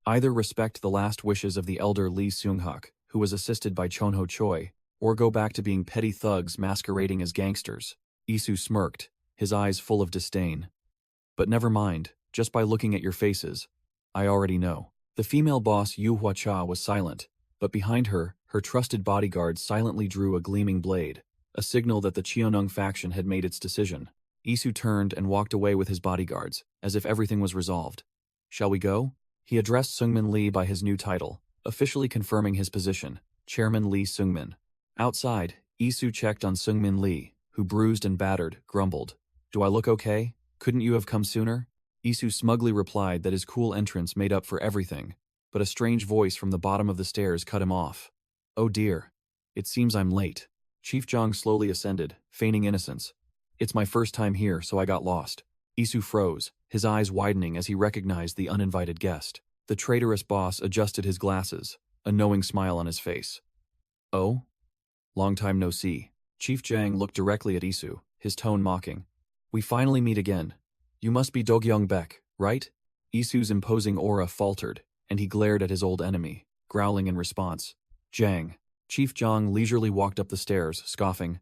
Either respect the last wishes of the elder Lee Seung-hak, who was assisted by Chonho Choi, or go back to being petty thugs masquerading as gangsters. Isu smirked, his eyes full of disdain. "But never mind, just by looking at your faces, I already know." The female boss Yu Hua-cha was silent, but behind her, her trusted bodyguard silently drew a gleaming blade, a signal that the Cheonung faction had made its decision. Isu turned and walked away with his bodyguards, as if everything was resolved. "Shall we go?" He addressed Sungmin Lee by his new title, officially confirming his position, Chairman Lee Sungmin. Outside, Isu checked on Sungmin Lee, who, bruised and battered, grumbled, "Do I look okay? Couldn't you have come sooner?" Isu smugly replied that his cool entrance made up for everything, but a strange voice from the bottom of the stairs cut him off. "Oh dear. It seems I'm late." Chief Jong slowly ascended, feigning innocence. "It's my first time here, so I got lost." Isu froze, his eyes widening as he recognized the uninvited guest. The traitorous boss adjusted his glasses, a knowing smile on his face. "Oh? Long time no see." Chief Jang looked directly at Isu, his tone mocking. "We finally meet again. You must be Dogyong Baek, right?" Isu's imposing aura faltered, and he glared at his old enemy, growling in response. "Jang." Chief Jang leisurely walked up the stairs, scoffing.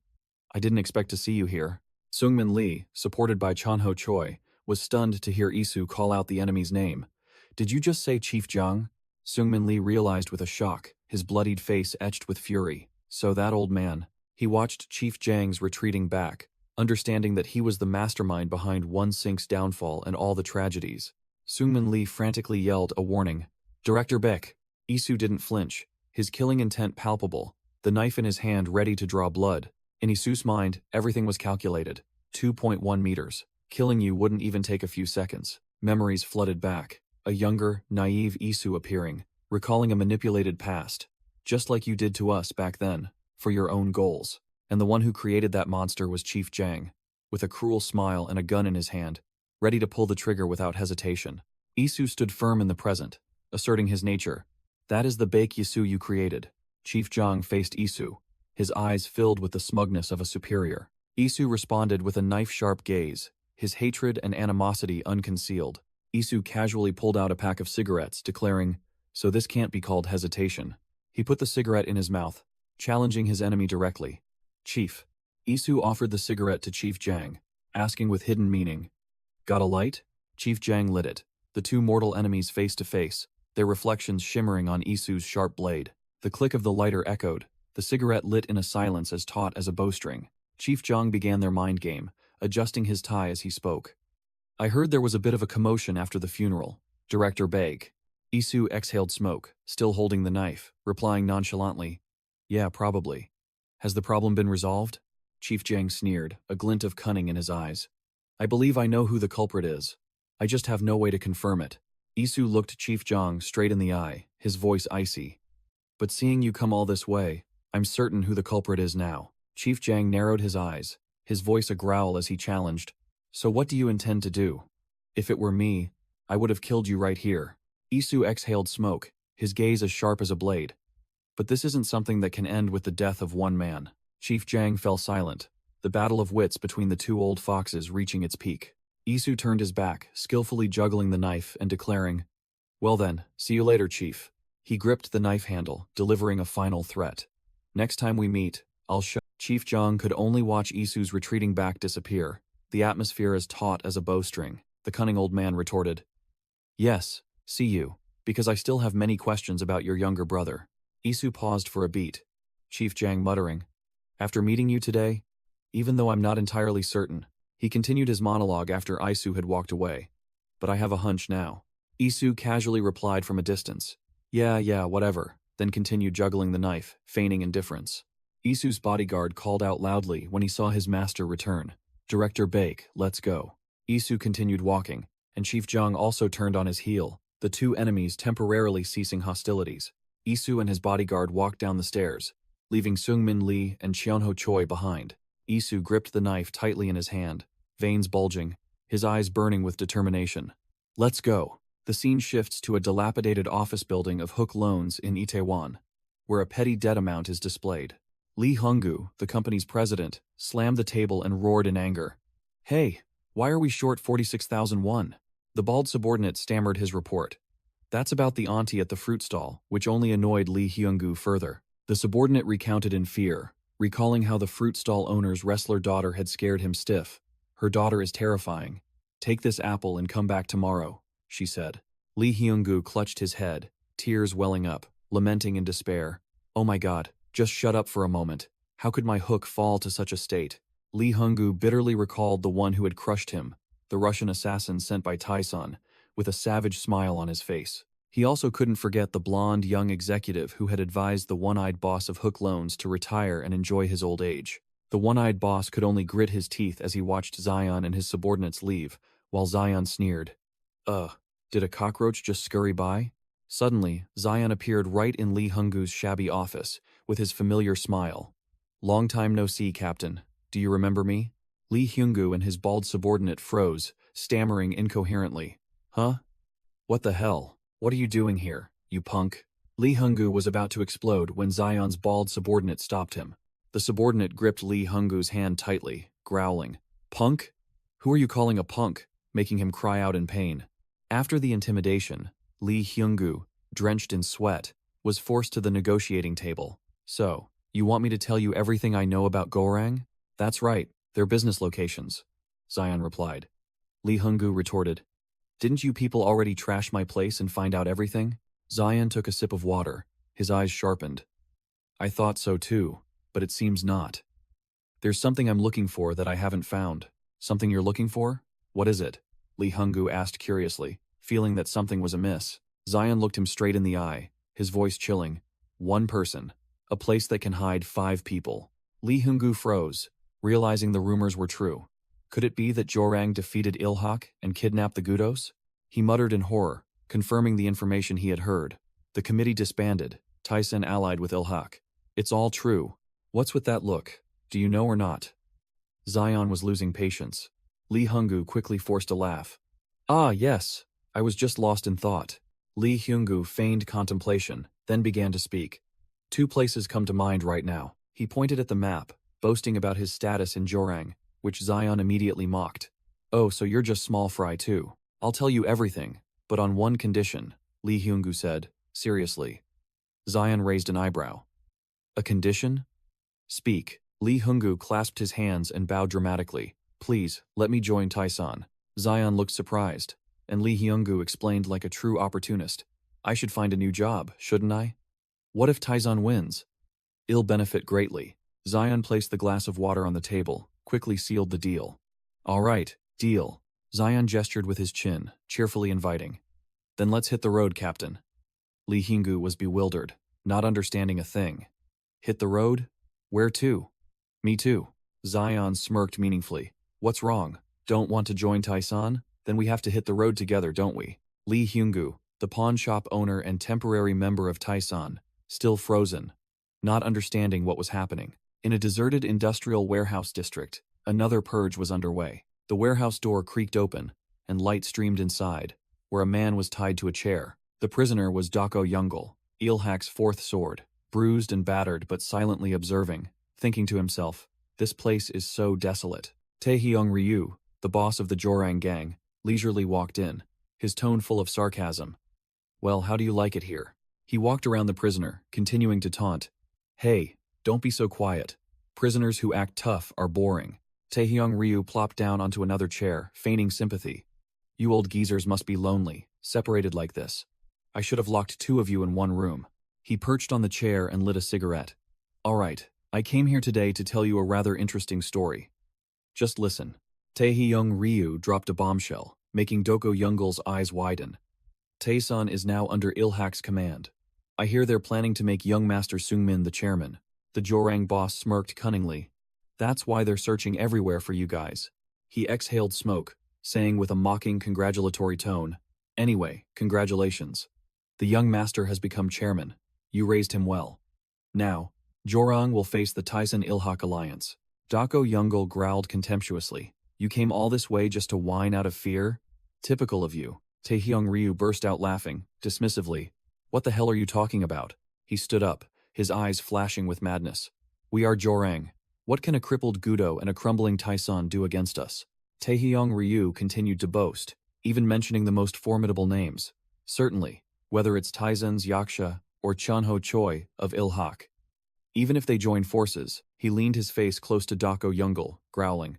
"I didn't expect to see you here." Sungmin Lee, supported by Chonho Choi, was stunned to hear Isu call out the enemy's name. "Did you just say Chief Jang?" Sungmin Lee realized with a shock, his bloodied face etched with fury. So that old man. He watched Chief Jang's retreating back, understanding that he was the mastermind behind One Sync's downfall and all the tragedies. Sungmin Lee frantically yelled a warning. "Director Baek." Isu didn't flinch, his killing intent palpable, the knife in his hand ready to draw blood. In Isu's mind, everything was calculated. 2.1 meters. Killing you wouldn't even take a few seconds. Memories flooded back. A younger, naive Isu appearing, recalling a manipulated past. "Just like you did to us back then, for your own goals." And the one who created that monster was Chief Jang, with a cruel smile and a gun in his hand, ready to pull the trigger without hesitation. Isu stood firm in the present, asserting his nature. "That is the Baek Yisu you created." Chief Jang faced Isu, his eyes filled with the smugness of a superior. Isu responded with a knife-sharp gaze, his hatred and animosity unconcealed. Isu casually pulled out a pack of cigarettes, declaring, "So this can't be called hesitation." He put the cigarette in his mouth, challenging his enemy directly. "Chief." Isu offered the cigarette to Chief Jang, asking with hidden meaning, "Got a light?" Chief Jang lit it, the 2 mortal enemies face to face, their reflections shimmering on Isu's sharp blade. The click of the lighter echoed, the cigarette lit in a silence as taut as a bowstring. Chief Jang began their mind game, adjusting his tie as he spoke. "I heard there was a bit of a commotion after the funeral, Director Baek." Isu exhaled smoke, still holding the knife, replying nonchalantly, "Yeah, probably. Has the problem been resolved?" Chief Jiang sneered, a glint of cunning in his eyes. "I believe I know who the culprit is. I just have no way to confirm it." Isu looked Chief Jiang straight in the eye, his voice icy. "But seeing you come all this way, I'm certain who the culprit is now." Chief Jiang narrowed his eyes, his voice a growl as he challenged, "So what do you intend to do? If it were me, I would have killed you right here." Isu exhaled smoke, his gaze as sharp as a blade. "But this isn't something that can end with the death of one man." Chief Jiang fell silent, the battle of wits between the two old foxes reaching its peak. Isu turned his back, skillfully juggling the knife and declaring, "Well then, see you later, Chief." He gripped the knife handle, delivering a final threat. "Next time we meet, I'll show." Chief Jiang could only watch Isu's retreating back disappear, the atmosphere as taut as a bowstring. The cunning old man retorted, "Yes, see you, because I still have many questions about your younger brother." Isu paused for a beat, Chief Jiang muttering, "After meeting you today, even though I'm not entirely certain," he continued his monologue after Isu had walked away, "but I have a hunch now." Isu casually replied from a distance, Yeah, whatever," then continued juggling the knife, feigning indifference. Isu's bodyguard called out loudly when he saw his master return, "Director Bake, let's go." Isu continued walking, and Chief Jiang also turned on his heel, the two enemies temporarily ceasing hostilities. Isu and his bodyguard walked down the stairs, leaving Seungmin Lee and Cheonho Choi behind. Isu gripped the knife tightly in his hand, veins bulging, his eyes burning with determination. "Let's go." The scene shifts to a dilapidated office building of Hook Loans in Itaewon, where a petty debt amount is displayed. Lee Hunggu, the company's president, slammed the table and roared in anger. "Hey, why are we short 46,000 won?" The bald subordinate stammered his report. "That's about the auntie at the fruit stall," which only annoyed Lee Hyung-gu further. The subordinate recounted in fear, recalling how the fruit stall owner's wrestler daughter had scared him stiff. "Her daughter is terrifying. Take this apple and come back tomorrow," she said. Lee Hyung-gu clutched his head, tears welling up, lamenting in despair. "Oh my god, just shut up for a moment. How could my hook fall to such a state?" Lee Hyung-gu bitterly recalled the one who had crushed him, the Russian assassin sent by Taesun, with a savage smile on his face. He also couldn't forget the blonde young executive who had advised the one-eyed boss of Hook Loans to retire and enjoy his old age. The one-eyed boss could only grit his teeth as he watched Zion and his subordinates leave, while Zion sneered. Did a cockroach just scurry by?" Suddenly, Zion appeared right in Lee Hyung-gu's shabby office, with his familiar smile. "Long time no see, Captain. Do you remember me?" Lee Hyung-gu and his bald subordinate froze, stammering incoherently. "Huh? What the hell? What are you doing here, you punk?" Lee Hyung-gu was about to explode when Zion's bald subordinate stopped him. The subordinate gripped Lee Hyung-gu's hand tightly, growling, "Punk? Who are you calling a punk?" making him cry out in pain. After the intimidation, Lee Hyung-gu, drenched in sweat, was forced to the negotiating table. "So, you want me to tell you everything I know about Gorang?" "That's right, their business locations," Zion replied. Lee Hyung-gu retorted, "Didn't you people already trash my place and find out everything?" Zion took a sip of water, his eyes sharpened. "I thought so too, but it seems not. There's something I'm looking for that I haven't found." "Something you're looking for? What is it?" Lee Hyung-gu asked curiously, feeling that something was amiss. Zion looked him straight in the eye, his voice chilling. "One person. A place that can hide 5 people." Lee Hyung-gu froze, realizing the rumors were true. Could it be that Jorang defeated Ilhak and kidnapped the Gudos? He muttered in horror, confirming the information he had heard. The committee disbanded, Taesun allied with Ilhak. "It's all true. What's with that look? Do you know or not?" Zion was losing patience. Lee Hyung-gu quickly forced a laugh. "Ah, yes. I was just lost in thought." Lee Hyung-gu feigned contemplation, then began to speak. "2 places come to mind right now." He pointed at the map, boasting about his status in Jorang, which Zion immediately mocked. "Oh, so you're just small fry too. I'll tell you everything, but on one condition," Lee Hyung-gu said, seriously. Zion raised an eyebrow. "A condition?" "Speak." Lee Hyung-gu clasped his hands and bowed dramatically. "Please, let me join Taesun." Zion looked surprised, and Lee Hyung-gu explained like a true opportunist. "I should find a new job, shouldn't I? What if Taesun wins? It'll benefit greatly." Zion placed the glass of water on the table, quickly sealed the deal. "All right, deal." Zion gestured with his chin, cheerfully inviting. Then let's hit the road, Captain. Lee Hyungu was bewildered, not understanding a thing. Hit the road? Where to? Me too. Zion smirked meaningfully. What's wrong? Don't want to join Tyson? Then we have to hit the road together, don't we? Lee Hyungu, the pawn shop owner and temporary member of Tyson, still frozen, not understanding what was happening. In a deserted industrial warehouse district, another purge was underway. The warehouse door creaked open, and light streamed inside, where a man was tied to a chair. The prisoner was Dako Youngul, Ilhak's fourth sword, bruised and battered but silently observing, thinking to himself, this place is so desolate. Taehyung Ryu, the boss of the Jorang gang, leisurely walked in, his tone full of sarcasm. Well, how do you like it here? He walked around the prisoner, continuing to taunt. Hey, don't be so quiet. Prisoners who act tough are boring. Taehyung Ryu plopped down onto another chair, feigning sympathy. You old geezers must be lonely, separated like this. I should have locked two of you in one room. He perched on the chair and lit a cigarette. All right, I came here today to tell you a rather interesting story. Just listen. Taehyung Ryu dropped a bombshell, making Doko Youngul's eyes widen. Taeson is now under Ilhak's command. I hear they're planning to make young Master Sungmin the chairman. The Jorang boss smirked cunningly. That's why they're searching everywhere for you guys. He exhaled smoke, saying with a mocking congratulatory tone, Anyway, congratulations. The young master has become chairman. You raised him well. Now, Jorang will face the Tyson Ilhak alliance. Dako Youngul growled contemptuously. You came all this way just to whine out of fear? Typical of you. Taehyung Ryu burst out laughing, dismissively. What the hell are you talking about? He stood up, his eyes flashing with madness. We are Jorang. What can a crippled Gudo and a crumbling Tyson do against us? Taehyung Ryu continued to boast, even mentioning the most formidable names. Certainly, whether it's Tyson's Yaksha or Chunho Choi of Ilhak. Even if they join forces, he leaned his face close to Dako Youngul, growling.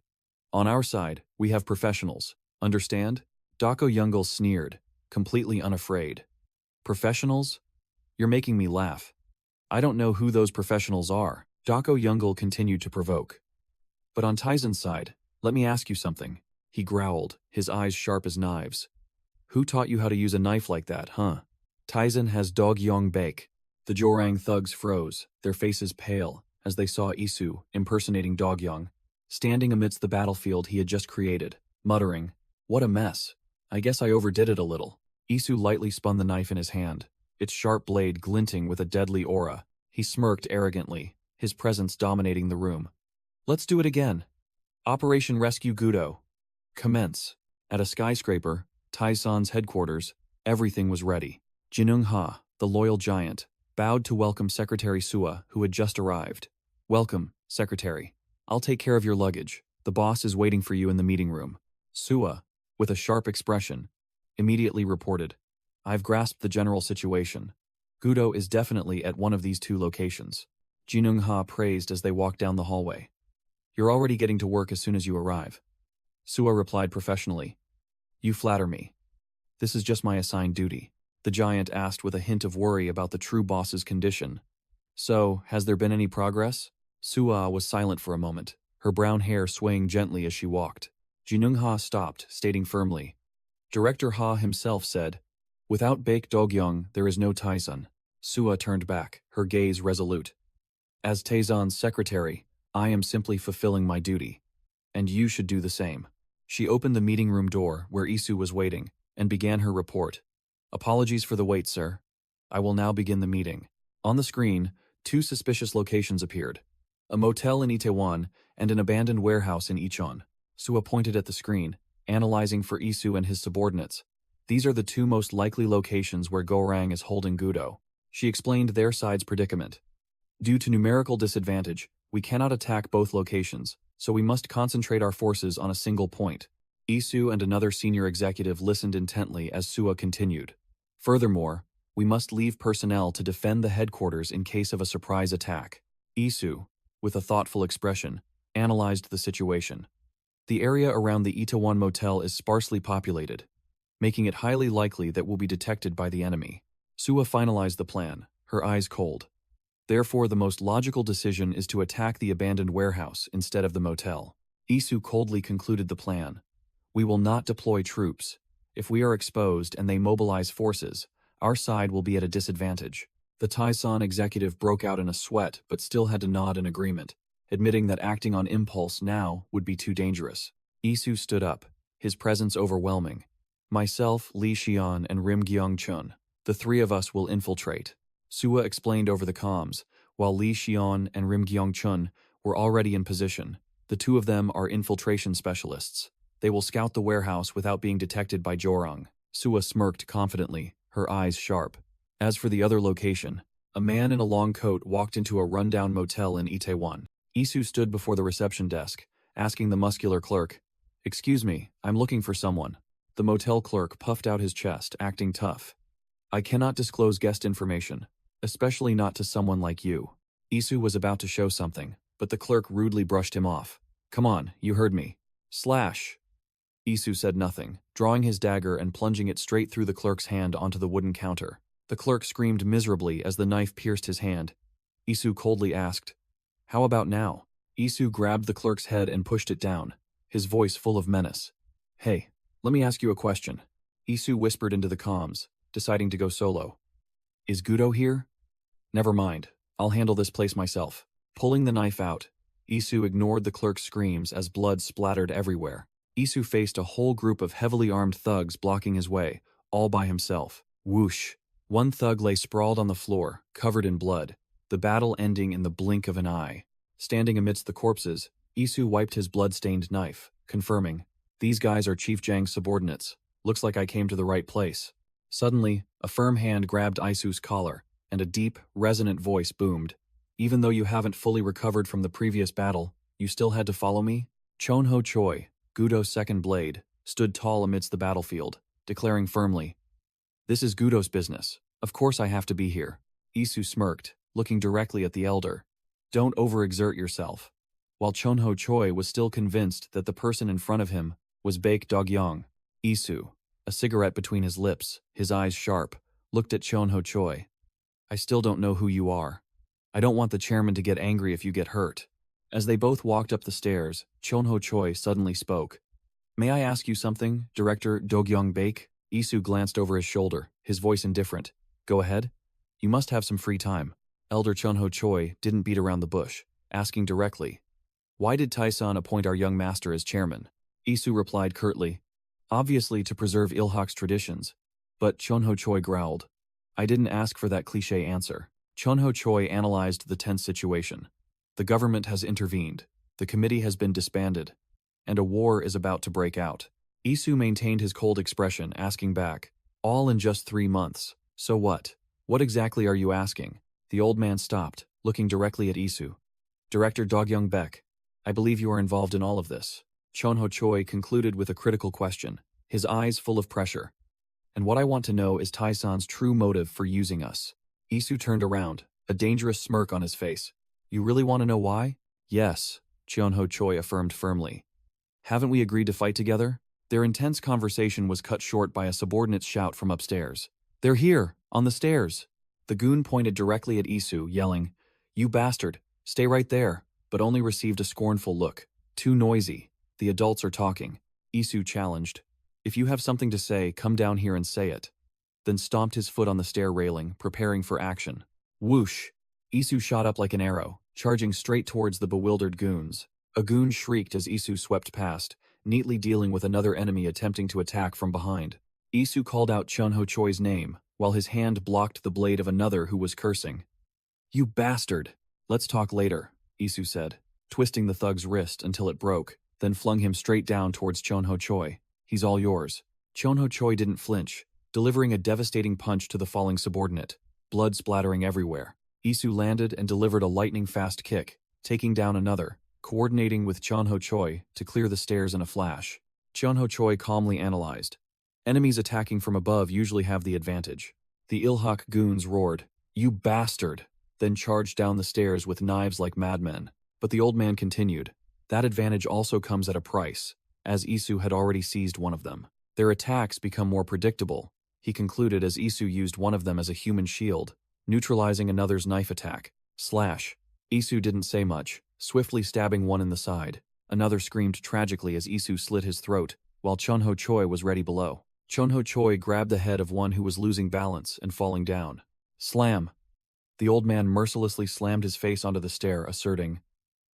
On our side, we have professionals. Understand? Dako Youngul sneered, completely unafraid. Professionals? You're making me laugh. I don't know who those professionals are. Dako Youngul continued to provoke. But on Tyson's side, let me ask you something. He growled, his eyes sharp as knives. Who taught you how to use a knife like that, huh? Tyson has Dog Yong Bake. The Jorang thugs froze, their faces pale, as they saw Isu, impersonating Dog Yong, standing amidst the battlefield he had just created, muttering, What a mess. I guess I overdid it a little. Isu lightly spun the knife in his hand, its sharp blade glinting with a deadly aura. He smirked arrogantly, his presence dominating the room. Let's do it again. Operation Rescue Gudo. Commence. At a skyscraper, Tyson's headquarters, everything was ready. Jinung Ha, the loyal giant, bowed to welcome Secretary Sua, who had just arrived. Welcome, Secretary. I'll take care of your luggage. The boss is waiting for you in the meeting room. Sua, with a sharp expression, immediately reported. I've grasped the general situation. Gudo is definitely at one of these two locations. Jinung Ha praised as they walked down the hallway. You're already getting to work as soon as you arrive. Sua replied professionally. You flatter me. This is just my assigned duty. The giant asked with a hint of worry about the true boss's condition. So, has there been any progress? Sua was silent for a moment, her brown hair swaying gently as she walked. Jinung Ha stopped, stating firmly. Director Ha himself said, Without Baek Dogyong, there is no Tyson. Sua turned back, her gaze resolute. As Taeson's secretary, I am simply fulfilling my duty. And you should do the same. She opened the meeting room door, where Isu was waiting, and began her report. Apologies for the wait, sir. I will now begin the meeting. On the screen, two suspicious locations appeared. A motel in Itaewon and an abandoned warehouse in Icheon. Sua pointed at the screen, analyzing for Isu and his subordinates. These are the two most likely locations where Gorang is holding Gudo. She explained their side's predicament. Due to numerical disadvantage, we cannot attack both locations, so we must concentrate our forces on a single point. Isu and another senior executive listened intently as Sua continued. Furthermore, we must leave personnel to defend the headquarters in case of a surprise attack. Isu, with a thoughtful expression, analyzed the situation. The area around the Itaewon motel is sparsely populated, making it highly likely that we'll be detected by the enemy. Sua finalized the plan, her eyes cold. Therefore, the most logical decision is to attack the abandoned warehouse instead of the motel. Isu coldly concluded the plan. We will not deploy troops. If we are exposed and they mobilize forces, our side will be at a disadvantage. The Taishan executive broke out in a sweat but still had to nod in agreement, admitting that acting on impulse now would be too dangerous. Isu stood up, his presence overwhelming. Myself, Li Xian, and Rim Gyong-chun. The three of us will infiltrate. Sua explained over the comms, while Li Xian and Rim Gyong-chun were already in position. The two of them are infiltration specialists. They will scout the warehouse without being detected by Jorong. Sua smirked confidently, her eyes sharp. As for the other location, a man in a long coat walked into a rundown motel in Itaewon. Isu stood before the reception desk, asking the muscular clerk, "Excuse me, I'm looking for someone." The motel clerk puffed out his chest, acting tough. "I cannot disclose guest information, especially not to someone like you." Isu was about to show something, but the clerk rudely brushed him off. "Come on, you heard me. Slash." Isu said nothing, drawing his dagger and plunging it straight through the clerk's hand onto the wooden counter. The clerk screamed miserably as the knife pierced his hand. Isu coldly asked, "How about now?" Isu grabbed the clerk's head and pushed it down, his voice full of menace. "Hey, let me ask you a question." Isu whispered into the comms, deciding to go solo. "Is Gudo here?" "Never mind, I'll handle this place myself." Pulling the knife out, Isu ignored the clerk's screams as blood splattered everywhere. Isu faced a whole group of heavily armed thugs blocking his way, all by himself. Whoosh! One thug lay sprawled on the floor, covered in blood, the battle ending in the blink of an eye. Standing amidst the corpses, Isu wiped his blood-stained knife, confirming, "These guys are Chief Jang's subordinates. Looks like I came to the right place." Suddenly, a firm hand grabbed Isu's collar, and a deep, resonant voice boomed. "Even though you haven't fully recovered from the previous battle, you still had to follow me?" Chonho Choi, Gudo's second blade, stood tall amidst the battlefield, declaring firmly, "This is Gudo's business. Of course I have to be here." Isu smirked, looking directly at the elder. "Don't overexert yourself." While Chonho Choi was still convinced that the person in front of him was Baek Dogyong, Isu, a cigarette between his lips, his eyes sharp, looked at Chonho Choi. "I still don't know who you are. I don't want the chairman to get angry if you get hurt." As they both walked up the stairs, Chonho Choi suddenly spoke. "May I ask you something, Director Dogyong Baek?" Isu glanced over his shoulder, his voice indifferent. "Go ahead. You must have some free time." Elder Chonho Choi didn't beat around the bush, asking directly, "Why did Taishan appoint our young master as chairman?" Isu replied curtly, "Obviously to preserve Ilhak's traditions." But Chonho Choi growled, "I didn't ask for that cliché answer." Chonho Choi analyzed the tense situation. The government has intervened, the committee has been disbanded, and a war is about to break out. Isu maintained his cold expression, asking back, "All in just 3 months. So what? What exactly are you asking?" The old man stopped, looking directly at Isu. "Director Dogyong Baek, I believe you are involved in all of this." Chonho Choi concluded with a critical question, his eyes full of pressure. "And what I want to know is Taishan's true motive for using us." Isu turned around, a dangerous smirk on his face. "You really want to know why?" "Yes," Chonho Choi affirmed firmly. "Haven't we agreed to fight together?" Their intense conversation was cut short by a subordinate's shout from upstairs. "They're here, on the stairs." The goon pointed directly at Isu, yelling, "You bastard, stay right there," but only received a scornful look. "Too noisy. The adults are talking." Isu challenged, "If you have something to say, come down here and say it." Then stomped his foot on the stair railing, preparing for action. Whoosh! Isu shot up like an arrow, charging straight towards the bewildered goons. A goon shrieked as Isu swept past, neatly dealing with another enemy attempting to attack from behind. Isu called out Chonho Choi's name, while his hand blocked the blade of another who was cursing. "You bastard! Let's talk later," Isu said, twisting the thug's wrist until it broke, then flung him straight down towards Chonho Choi. "He's all yours." Chonho Choi didn't flinch, delivering a devastating punch to the falling subordinate, blood splattering everywhere. Isu landed and delivered a lightning-fast kick, taking down another, coordinating with Chonho Choi to clear the stairs in a flash. Chonho Choi calmly analyzed. Enemies attacking from above usually have the advantage. The Ilhak goons roared, "You bastard!" then charged down the stairs with knives like madmen. But the old man continued, "That advantage also comes at a price, as Isu had already seized one of them. Their attacks become more predictable," he concluded as Isu used one of them as a human shield, neutralizing another's knife attack. Slash. Isu didn't say much, swiftly stabbing one in the side. Another screamed tragically as Isu slit his throat, while Chonho Choi was ready below. Chonho Choi grabbed the head of one who was losing balance and falling down. Slam! The old man mercilessly slammed his face onto the stair, asserting,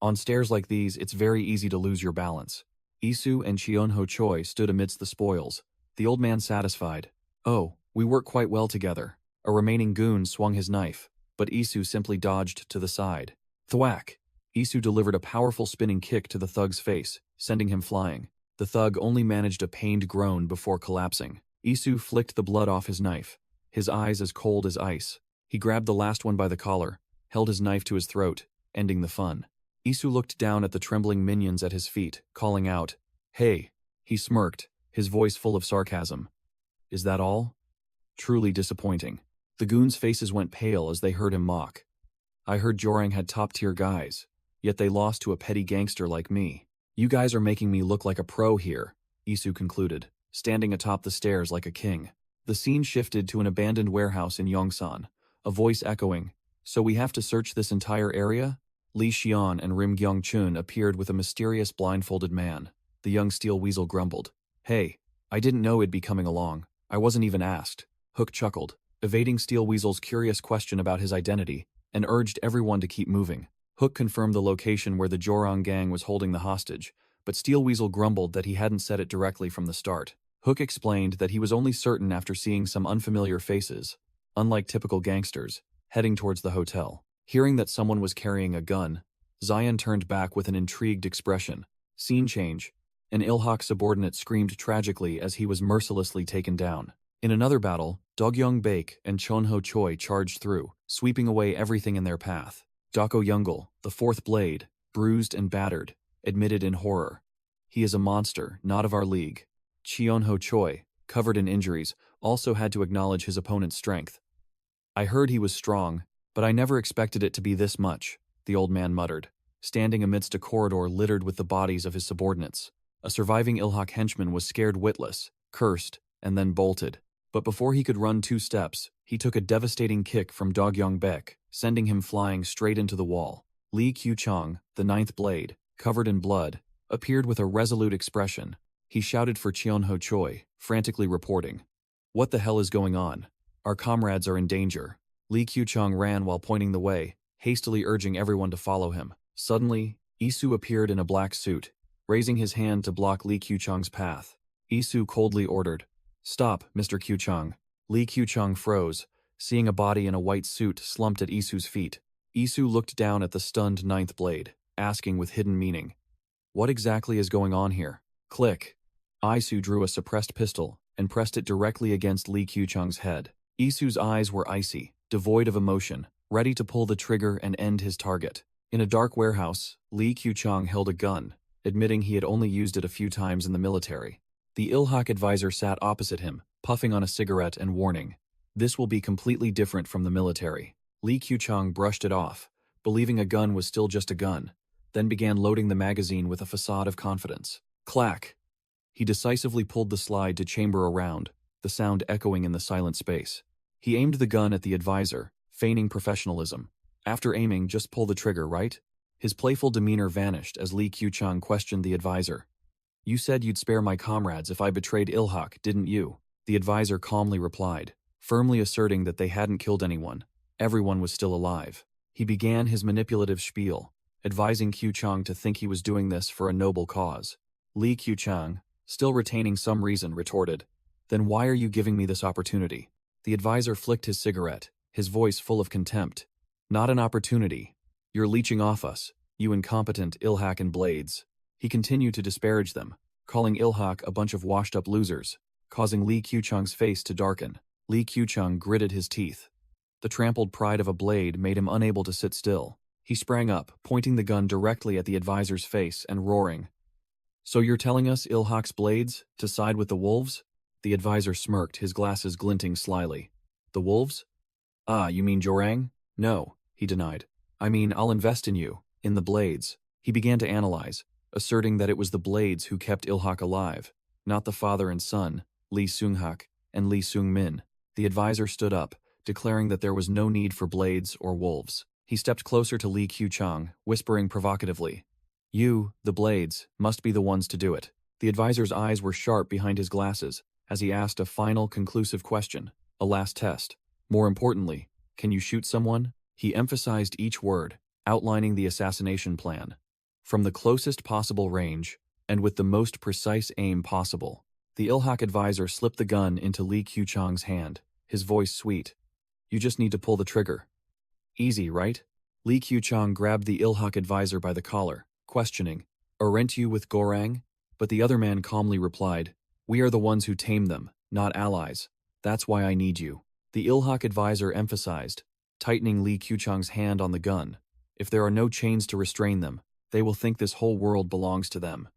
"On stairs like these, it's very easy to lose your balance." Isu and Chionho Choi stood amidst the spoils, the old man satisfied. "Oh, we work quite well together." A remaining goon swung his knife, but Isu simply dodged to the side. Thwack! Isu delivered a powerful spinning kick to the thug's face, sending him flying. The thug only managed a pained groan before collapsing. Isu flicked the blood off his knife, his eyes as cold as ice. He grabbed the last one by the collar, held his knife to his throat, ending the fun. Isu looked down at the trembling minions at his feet, calling out, "Hey!" He smirked, his voice full of sarcasm. "Is that all?" Truly disappointing. The goons' faces went pale as they heard him mock. "I heard Jorang had top-tier guys, yet they lost to a petty gangster like me. You guys are making me look like a pro here," Isu concluded, standing atop the stairs like a king. The scene shifted to an abandoned warehouse in Yongsan, a voice echoing, "So we have to search this entire area?" Li Xian and Rim Gyong-chun appeared with a mysterious blindfolded man. The young steel weasel grumbled, "Hey, I didn't know it'd be coming along. I wasn't even asked." Hook chuckled, evading Steel Weasel's curious question about his identity, and urged everyone to keep moving. Hook confirmed the location where the Jorang gang was holding the hostage, but Steel Weasel grumbled that he hadn't said it directly from the start. Hook explained that he was only certain after seeing some unfamiliar faces, unlike typical gangsters, heading towards the hotel. Hearing that someone was carrying a gun, Zion turned back with an intrigued expression. Scene change. An Ilhak subordinate screamed tragically as he was mercilessly taken down. In another battle, Dogyong Baek and Chonho Choi charged through, sweeping away everything in their path. Dako Youngul, the fourth blade, bruised and battered, admitted in horror, "He is a monster, not of our league." Chionho Choi, covered in injuries, also had to acknowledge his opponent's strength. "I heard he was strong, but I never expected it to be this much," the old man muttered, standing amidst a corridor littered with the bodies of his subordinates. A surviving Ilhak henchman was scared witless, cursed, and then bolted. But before he could run 2 steps, he took a devastating kick from Dogyong Baek, sending him flying straight into the wall. Li Qiuchang, the 9th blade, covered in blood, appeared with a resolute expression. He shouted for Chionho Choi, frantically reporting, "What the hell is going on? Our comrades are in danger." Li Qiuchang ran while pointing the way, hastily urging everyone to follow him. Suddenly, Isu appeared in a black suit, raising his hand to block Li Qiuchang's path. Isu coldly ordered, "Stop, Mr. Qiuchang." Li Qiuchang froze, seeing a body in a white suit slumped at Isu's feet. Isu looked down at the stunned 9th blade, asking with hidden meaning, "What exactly is going on here?" Click. Isu drew a suppressed pistol and pressed it directly against Li Qiuchang's head. Isu's eyes were icy, devoid of emotion, ready to pull the trigger and end his target. In a dark warehouse, Li Qiuchang held a gun, admitting he had only used it a few times in the military. The Ilhak advisor sat opposite him, puffing on a cigarette and warning, "This will be completely different from the military." Li Qiuchang brushed it off, believing a gun was still just a gun, then began loading the magazine with a facade of confidence. Clack! He decisively pulled the slide to chamber a round, the sound echoing in the silent space. He aimed the gun at the advisor, feigning professionalism. After aiming, just pull the trigger, right? His playful demeanor vanished as Li Qiuchang questioned the advisor. "You said you'd spare my comrades if I betrayed Ilhak, didn't you?" The advisor calmly replied, firmly asserting that they hadn't killed anyone. Everyone was still alive. He began his manipulative spiel, advising Qiuchang to think he was doing this for a noble cause. Li Qiuchang, still retaining some reason, retorted, "Then why are you giving me this opportunity?" The advisor flicked his cigarette, his voice full of contempt. "Not an opportunity. You're leeching off us, you incompetent Ilhak and blades." He continued to disparage them, calling Ilhak a bunch of washed-up losers, causing Li Qiuchang's face to darken. Li Qiuchang gritted his teeth. The trampled pride of a blade made him unable to sit still. He sprang up, pointing the gun directly at the advisor's face and roaring, "So you're telling us, Ilhak's blades, to side with the wolves?" The advisor smirked, his glasses glinting slyly. "The wolves? Ah, you mean Jorang?" "No," he denied. "I mean, I'll invest in you, in the blades." He began to analyze, asserting that it was the blades who kept Ilhak alive, not the father and son, Li Seung-hak and Li Seung-min. The advisor stood up, declaring that there was no need for blades or wolves. He stepped closer to Li Qiuchang, whispering provocatively, "You, the blades, must be the ones to do it." The advisor's eyes were sharp behind his glasses, as he asked a final conclusive question, a last test. More importantly, can you shoot someone? He emphasized each word, outlining the assassination plan. From the closest possible range, and with the most precise aim possible. The Ilhak advisor slipped the gun into Li Qiuchang's hand, his voice sweet. You just need to pull the trigger. Easy, right? Li Qiuchang grabbed the Ilhak advisor by the collar, questioning, Aren't you with Gorang? But the other man calmly replied, We are the ones who tame them, not allies. That's why I need you. The Ilhak advisor emphasized, tightening Li Qiuchang's hand on the gun. If there are no chains to restrain them, they will think this whole world belongs to them.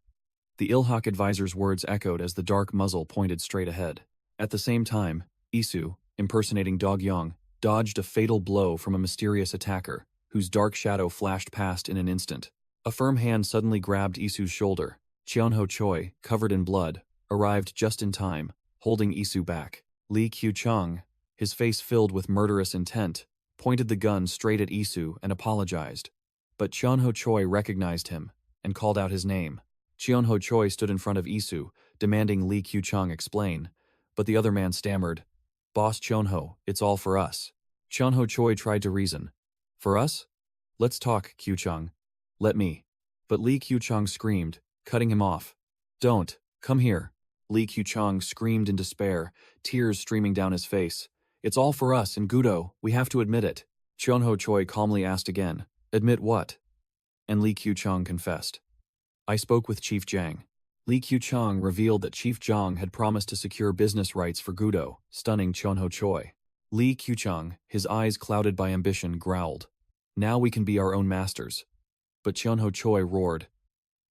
The Ilhak advisor's words echoed as the dark muzzle pointed straight ahead. At the same time, Isu, impersonating Dog Yong, dodged a fatal blow from a mysterious attacker, whose dark shadow flashed past in an instant. A firm hand suddenly grabbed Isu's shoulder. Cheonho Choi, covered in blood, arrived just in time, holding Isu back. Li Qiuchang, his face filled with murderous intent, pointed the gun straight at Isu and apologized. But Cheonho Choi recognized him and called out his name. Cheonho Choi stood in front of Isu, demanding Li Qiuchang explain, but the other man stammered, Boss Cheonho, it's all for us. Cheonho Choi tried to reason. For us? Let's talk, Qiuchang. Let me. But Li Qiuchang screamed, cutting him off. Don't, come here. Li Qiuchang screamed in despair, tears streaming down his face. It's all for us, and Gudo, we have to admit it. Cheonho Choi calmly asked again, Admit what? And Li Qiuchang confessed. I spoke with Chief Jiang. Li Qiuchang revealed that Chief Jiang had promised to secure business rights for Gudo, stunning Cheonho Choi. Li Qiuchang, his eyes clouded by ambition, growled. Now we can be our own masters. But Cheonho Choi roared.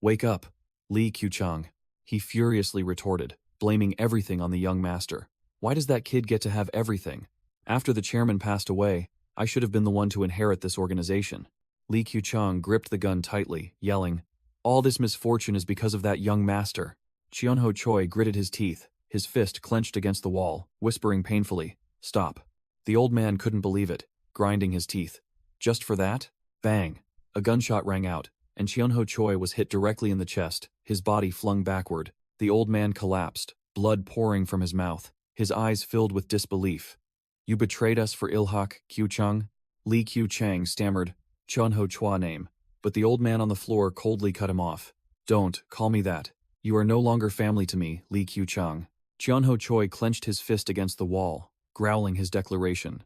Wake up, Li Qiuchang. He furiously retorted, blaming everything on the young master. Why does that kid get to have everything? After the chairman passed away, I should have been the one to inherit this organization. Li Qiuchang gripped the gun tightly, yelling, All this misfortune is because of that young master. Cheonho Choi gritted his teeth, his fist clenched against the wall, whispering painfully, Stop. The old man couldn't believe it, grinding his teeth. Just for that? Bang. A gunshot rang out, and Cheonho Choi was hit directly in the chest, his body flung backward. The old man collapsed, blood pouring from his mouth, his eyes filled with disbelief. You betrayed us for Ilhak, Qiuchang? Li Qiuchang stammered, Cheonho Choi name, but the old man on the floor coldly cut him off. Don't, call me that. You are no longer family to me, Li Qiuchang. Cheonho Choi clenched his fist against the wall, growling his declaration.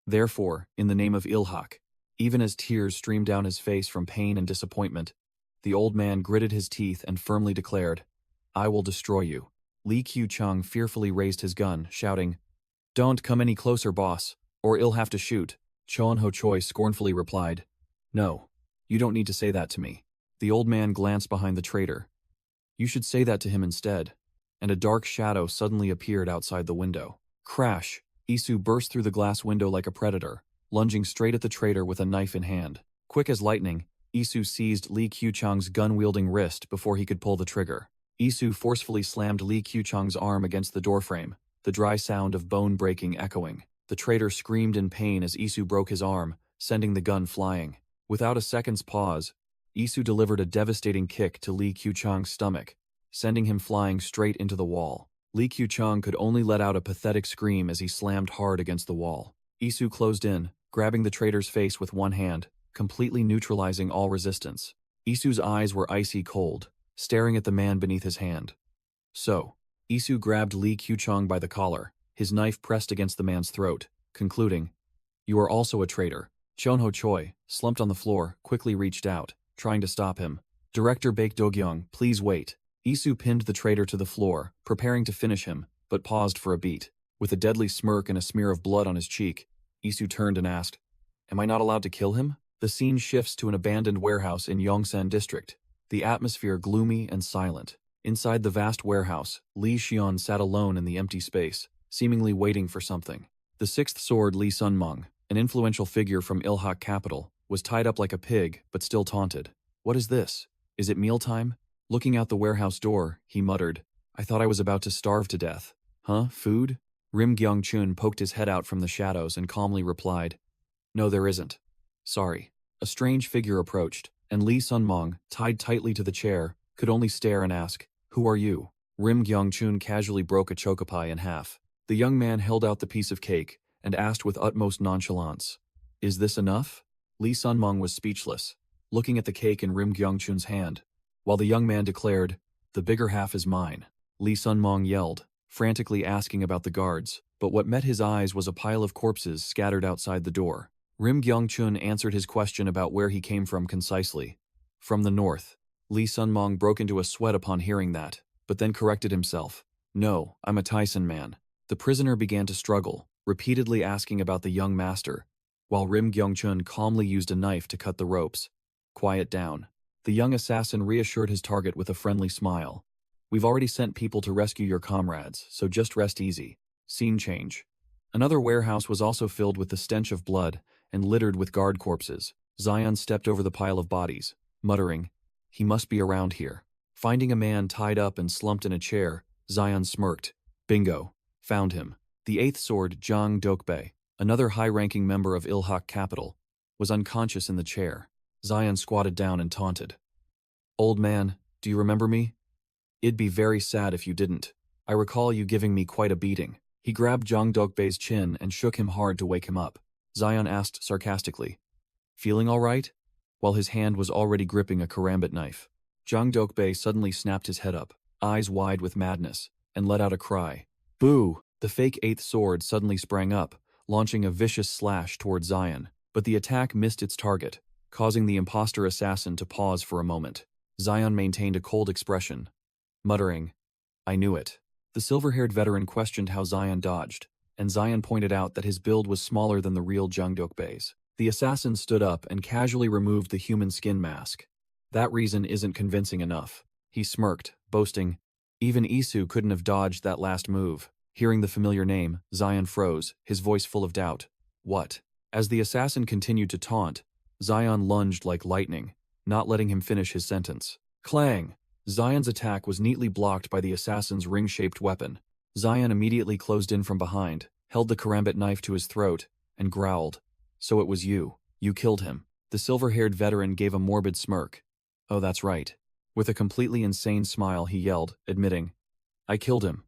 Therefore, in the name of Ilhak, even as tears streamed down his face from pain and disappointment, the old man gritted his teeth and firmly declared, I will destroy you. Li Qiuchang fearfully raised his gun, shouting, Don't come any closer, boss, or I'll have to shoot. Cheonho Choi scornfully replied, No, you don't need to say that to me. The old man glanced behind the traitor. You should say that to him instead. And a dark shadow suddenly appeared outside the window. Crash! Isu burst through the glass window like a predator, lunging straight at the traitor with a knife in hand. Quick as lightning, Isu seized Li Qiuchang's gun-wielding wrist before he could pull the trigger. Isu forcefully slammed Li Qiuchang's arm against the doorframe, the dry sound of bone breaking echoing. The traitor screamed in pain as Isu broke his arm, sending the gun flying. Without a second's pause, Isu delivered a devastating kick to Li Qiuchang's stomach, sending him flying straight into the wall. Li Qiuchang could only let out a pathetic scream as he slammed hard against the wall. Isu closed in, grabbing the traitor's face with one hand, completely neutralizing all resistance. Isu's eyes were icy cold, staring at the man beneath his hand. So, Isu grabbed Li Qiuchang by the collar, his knife pressed against the man's throat, concluding, You are also a traitor. Cheonho Choi, slumped on the floor, quickly reached out, trying to stop him. Director Baek Do-kyung, please wait. Isu pinned the traitor to the floor, preparing to finish him, but paused for a beat. With a deadly smirk and a smear of blood on his cheek, Isu turned and asked, Am I not allowed to kill him? The scene shifts to an abandoned warehouse in Yongsan district, the atmosphere gloomy and silent. Inside the vast warehouse, Li Xian sat alone in the empty space, seemingly waiting for something. The sixth sword Li Sunmong, an influential figure from Ilhak capital, was tied up like a pig, but still taunted. What is this? Is it mealtime? Looking out the warehouse door, he muttered, I thought I was about to starve to death. Huh, food? Rim Gyong-chun poked his head out from the shadows and calmly replied, No, there isn't. Sorry. A strange figure approached, and Li Sunmong, tied tightly to the chair, could only stare and ask, Who are you? Rim Gyongchun casually broke a chocopie in half. The young man held out the piece of cake and asked with utmost nonchalance, "Is this enough?" Lee Sunmong was speechless, looking at the cake in Rim Gyongchun's hand, while the young man declared, "The bigger half is mine." Lee Sunmong yelled, frantically asking about the guards, but what met his eyes was a pile of corpses scattered outside the door. Rim Gyongchun answered his question about where he came from concisely. "From the north." Lee Sunmong broke into a sweat upon hearing that, but then corrected himself. "No, I'm a Tyson man." The prisoner began to struggle, repeatedly asking about the young master, while Rim Gyongchun calmly used a knife to cut the ropes. "Quiet down." The young assassin reassured his target with a friendly smile. "We've already sent people to rescue your comrades, so just rest easy." Scene change. Another warehouse was also filled with the stench of blood and littered with guard corpses. Zion stepped over the pile of bodies, muttering, "He must be around here." Finding a man tied up and slumped in a chair, Zion smirked. "Bingo. Found him." The eighth sword, Jang Dokbae, another high-ranking member of Ilhak Capital, was unconscious in the chair. Zion squatted down and taunted. "Old man, do you remember me? It'd be very sad if you didn't. I recall you giving me quite a beating." He grabbed Jang Dokbae's chin and shook him hard to wake him up. Zion asked sarcastically, "Feeling all right?" while his hand was already gripping a karambit knife. Jang Dokbae suddenly snapped his head up, eyes wide with madness, and let out a cry. "Boo!" The fake eighth sword suddenly sprang up, launching a vicious slash toward Zion, but the attack missed its target, causing the imposter assassin to pause for a moment. Zion maintained a cold expression, muttering, "I knew it." The silver-haired veteran questioned how Zion dodged, and Zion pointed out that his build was smaller than the real Jang Dokbae's. The assassin stood up and casually removed the human skin mask. "That reason isn't convincing enough." He smirked, boasting, "Even Isu couldn't have dodged that last move." Hearing the familiar name, Zion froze, his voice full of doubt. "What?" As the assassin continued to taunt, Zion lunged like lightning, not letting him finish his sentence. Clang! Zion's attack was neatly blocked by the assassin's ring-shaped weapon. Zion immediately closed in from behind, held the karambit knife to his throat, and growled, "So it was you. You killed him." The silver-haired veteran gave a morbid smirk. "Oh, that's right." With a completely insane smile, he yelled, admitting, "I killed him.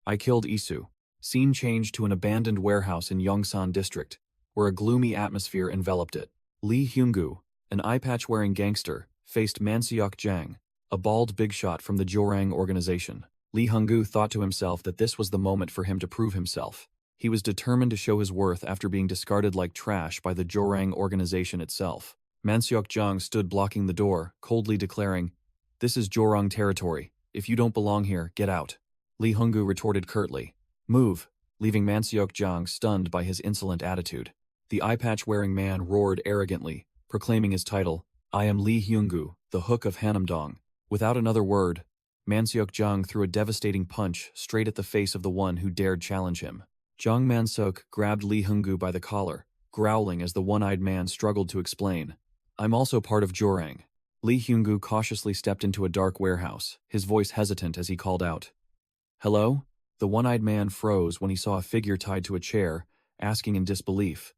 I killed Isu." Scene changed to an abandoned warehouse in Yongsan district, where a gloomy atmosphere enveloped it. Lee Hyungu, an eye-patch-wearing gangster, faced Manseok Jang, a bald big shot from the Jorang organization. Lee Hyungu thought to himself that this was the moment for him to prove himself. He was determined to show his worth after being discarded like trash by the Jorang organization itself. Manseok Jang stood blocking the door, coldly declaring, "This is Jorang territory. If you don't belong here, get out." Lee Hyungu retorted curtly, "Move," leaving Manseok Jang stunned by his insolent attitude. The eye-patch-wearing man roared arrogantly, proclaiming his title, "I am Lee Hyungu, the Hook of Hanamdong." Without another word, Manseok Jang threw a devastating punch straight at the face of the one who dared challenge him. Jang Manseok grabbed Lee Hyungu by the collar, growling as the one-eyed man struggled to explain, "I'm also part of Jorang." Lee Hyungu cautiously stepped into a dark warehouse, his voice hesitant as he called out, "Hello?" The one-eyed man froze when he saw a figure tied to a chair, asking in disbelief,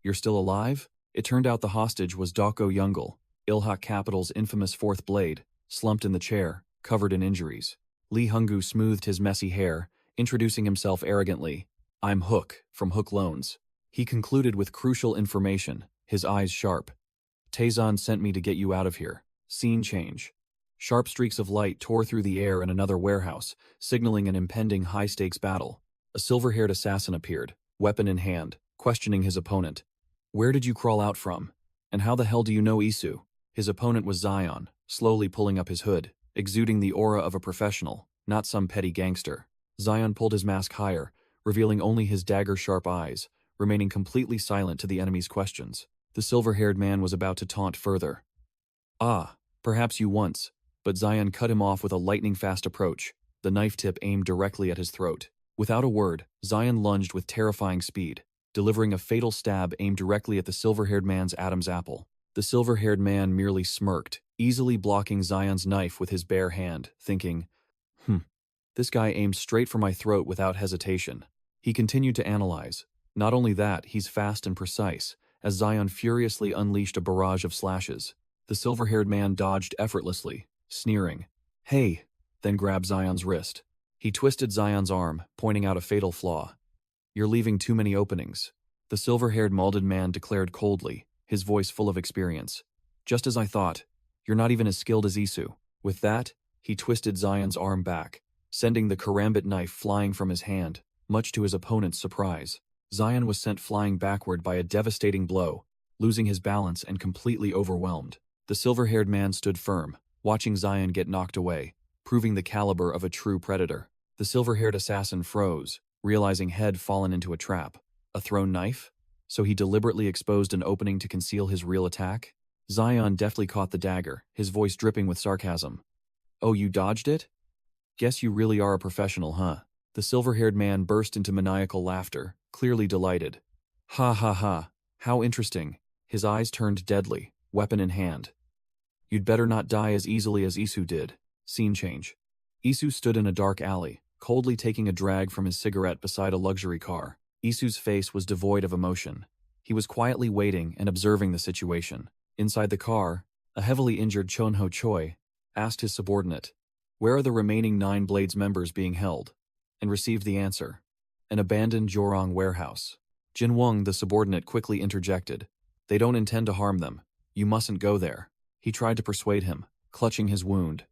"You're still alive?" It turned out the hostage was Doko Youngul, Ilhak Capital's infamous fourth blade, slumped in the chair, covered in injuries. Lee Hyungu smoothed his messy hair, introducing himself arrogantly, "I'm Hook, from Hook Loans." He concluded with crucial information, his eyes sharp. "Taezan sent me to get you out of here." Scene change. Sharp streaks of light tore through the air in another warehouse, signaling an impending high-stakes battle. A silver-haired assassin appeared, weapon in hand, questioning his opponent. "Where did you crawl out from? And how the hell do you know Isu?" His opponent was Zion, slowly pulling up his hood, exuding the aura of a professional, not some petty gangster. Zion pulled his mask higher, revealing only his dagger-sharp eyes, remaining completely silent to the enemy's questions. The silver-haired man was about to taunt further. "Ah, perhaps you once," but Zion cut him off with a lightning-fast approach, the knife tip aimed directly at his throat. Without a word, Zion lunged with terrifying speed, delivering a fatal stab aimed directly at the silver-haired man's Adam's apple. The silver-haired man merely smirked, easily blocking Zion's knife with his bare hand, thinking, This guy aimed straight for my throat without hesitation." He continued to analyze. Not only that, he's fast and precise, as Zion furiously unleashed a barrage of slashes. The silver-haired man dodged effortlessly, sneering, "Hey, then grabbed Zion's wrist. He twisted Zion's arm, pointing out a fatal flaw. "You're leaving too many openings," the silver-haired molded man declared coldly, his voice full of experience. "Just as I thought. You're not even as skilled as Isu." With that, he twisted Zion's arm back, sending the karambit knife flying from his hand, much to his opponent's surprise. Zion was sent flying backward by a devastating blow, losing his balance and completely overwhelmed. The silver-haired man stood firm, watching Zion get knocked away, proving the caliber of a true predator. The silver-haired assassin froze, realizing he'd fallen into a trap. A thrown knife? So he deliberately exposed an opening to conceal his real attack? Zion deftly caught the dagger, his voice dripping with sarcasm. "Oh, you dodged it? Guess you really are a professional, huh?" The silver-haired man burst into maniacal laughter, clearly delighted. "Ha ha ha, how interesting." His eyes turned deadly, weapon in hand. "You'd better not die as easily as Isu did." Scene change. Isu stood in a dark alley, coldly taking a drag from his cigarette beside a luxury car. Isu's face was devoid of emotion. He was quietly waiting and observing the situation. Inside the car, a heavily injured Chonho Choi asked his subordinate, "Where are the remaining 9 Blades members being held?" and received the answer, "An abandoned Jorong warehouse." Jin Wong, the subordinate, quickly interjected, "They don't intend to harm them. You mustn't go there." He tried to persuade him, clutching his wound.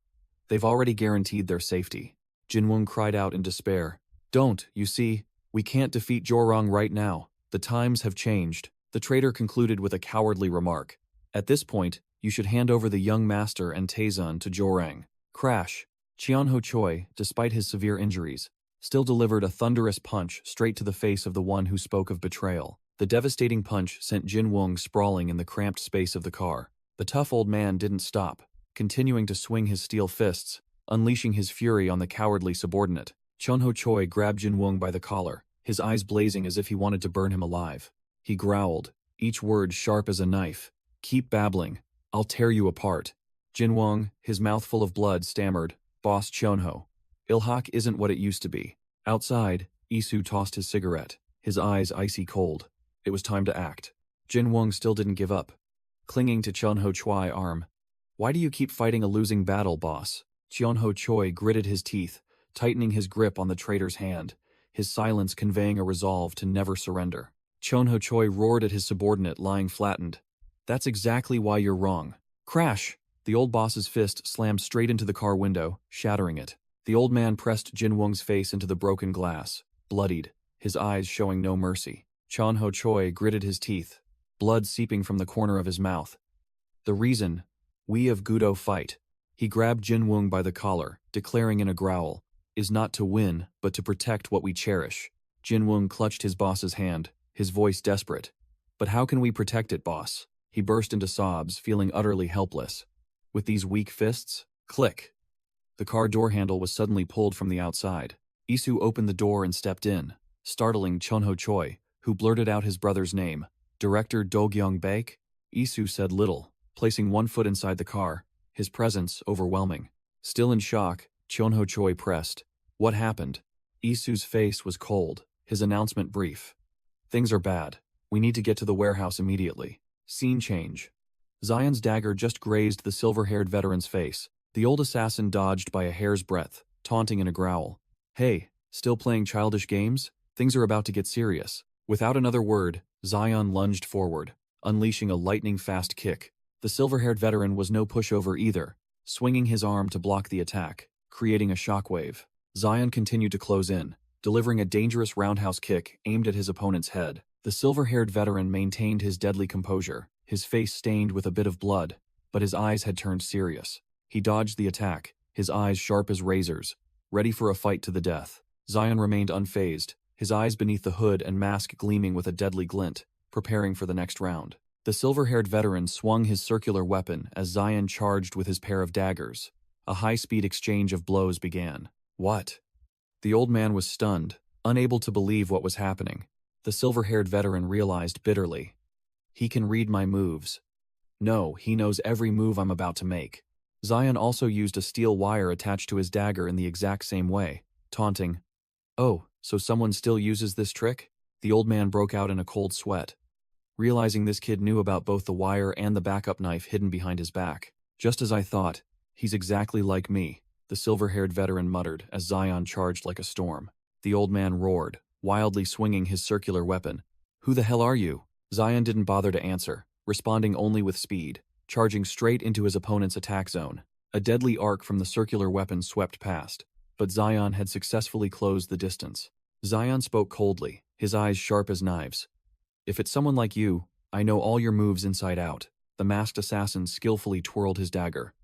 "They've already guaranteed their safety." Jin Wong cried out in despair, "Don't, you see, we can't defeat Jorong right now. The times have changed." The traitor concluded with a cowardly remark. "At this point, you should hand over the young master and Taezun to Jorang." Crash. Cheonho Choi, despite his severe injuries, still delivered a thunderous punch straight to the face of the one who spoke of betrayal. The devastating punch sent Jin Wong sprawling in the cramped space of the car. The tough old man didn't stop, continuing to swing his steel fists, unleashing his fury on the cowardly subordinate. Chonho Choi grabbed Jin Wong by the collar, his eyes blazing as if he wanted to burn him alive. He growled, each word sharp as a knife. "Keep babbling. I'll tear you apart." Jin Wong, his mouth full of blood, stammered, "Boss Chonho, Ilhak isn't what it used to be." Outside, Isu tossed his cigarette, his eyes icy cold. It was time to act. Jin Wong still didn't give up, clinging to Chonho Choi's arm. "Why do you keep fighting a losing battle, boss?" Chonho Choi gritted his teeth, tightening his grip on the traitor's hand, his silence conveying a resolve to never surrender. Chonho Choi roared at his subordinate lying flattened. "That's exactly why you're wrong." Crash! The old boss's fist slammed straight into the car window, shattering it. The old man pressed Jin Wong's face into the broken glass, bloodied, his eyes showing no mercy. Chonho Choi gritted his teeth, blood seeping from the corner of his mouth. "The reason we of Gudo fight," he grabbed Jin Wong by the collar, declaring in a growl, "is not to win, but to protect what we cherish." Jin Wong clutched his boss's hand, his voice desperate. "But how can we protect it, boss?" He burst into sobs, feeling utterly helpless. "With these weak fists?" Click. The car door handle was suddenly pulled from the outside. Isu opened the door and stepped in, startling Chonho Choi, who blurted out his brother's name. "Director Do-gyung Baek?" Isu said little, placing one foot inside the car, his presence overwhelming. Still in shock, Chonho Choi pressed, "What happened?" Isu's face was cold, his announcement brief. "Things are bad. We need to get to the warehouse immediately." Scene change. Zion's dagger just grazed the silver-haired veteran's face. The old assassin dodged by a hair's breadth, taunting in a growl. "Hey, still playing childish games? Things are about to get serious." Without another word, Zion lunged forward, unleashing a lightning-fast kick. The silver-haired veteran was no pushover either, swinging his arm to block the attack, creating a shockwave. Zion continued to close in, delivering a dangerous roundhouse kick aimed at his opponent's head. The silver-haired veteran maintained his deadly composure, his face stained with a bit of blood, but his eyes had turned serious. He dodged the attack, his eyes sharp as razors, ready for a fight to the death. Zion remained unfazed, his eyes beneath the hood and mask gleaming with a deadly glint, preparing for the next round. The silver-haired veteran swung his circular weapon as Zion charged with his pair of daggers. A high-speed exchange of blows began. What? The old man was stunned, unable to believe what was happening. The silver-haired veteran realized bitterly. He can read my moves. No, he knows every move I'm about to make. Zion also used a steel wire attached to his dagger in the exact same way, taunting. "Oh, so someone still uses this trick?" The old man broke out in a cold sweat, realizing this kid knew about both the wire and the backup knife hidden behind his back. "Just as I thought. He's exactly like me." the silver-haired veteran muttered as Zion charged like a storm. The old man roared, wildly swinging his circular weapon. "Who the hell are you?" Zion didn't bother to answer, responding only with speed, charging straight into his opponent's attack zone. A deadly arc from the circular weapon swept past, but Zion had successfully closed the distance. Zion spoke coldly, his eyes sharp as knives. "If it's someone like you, I know all your moves inside out." The masked assassin skillfully twirled his dagger.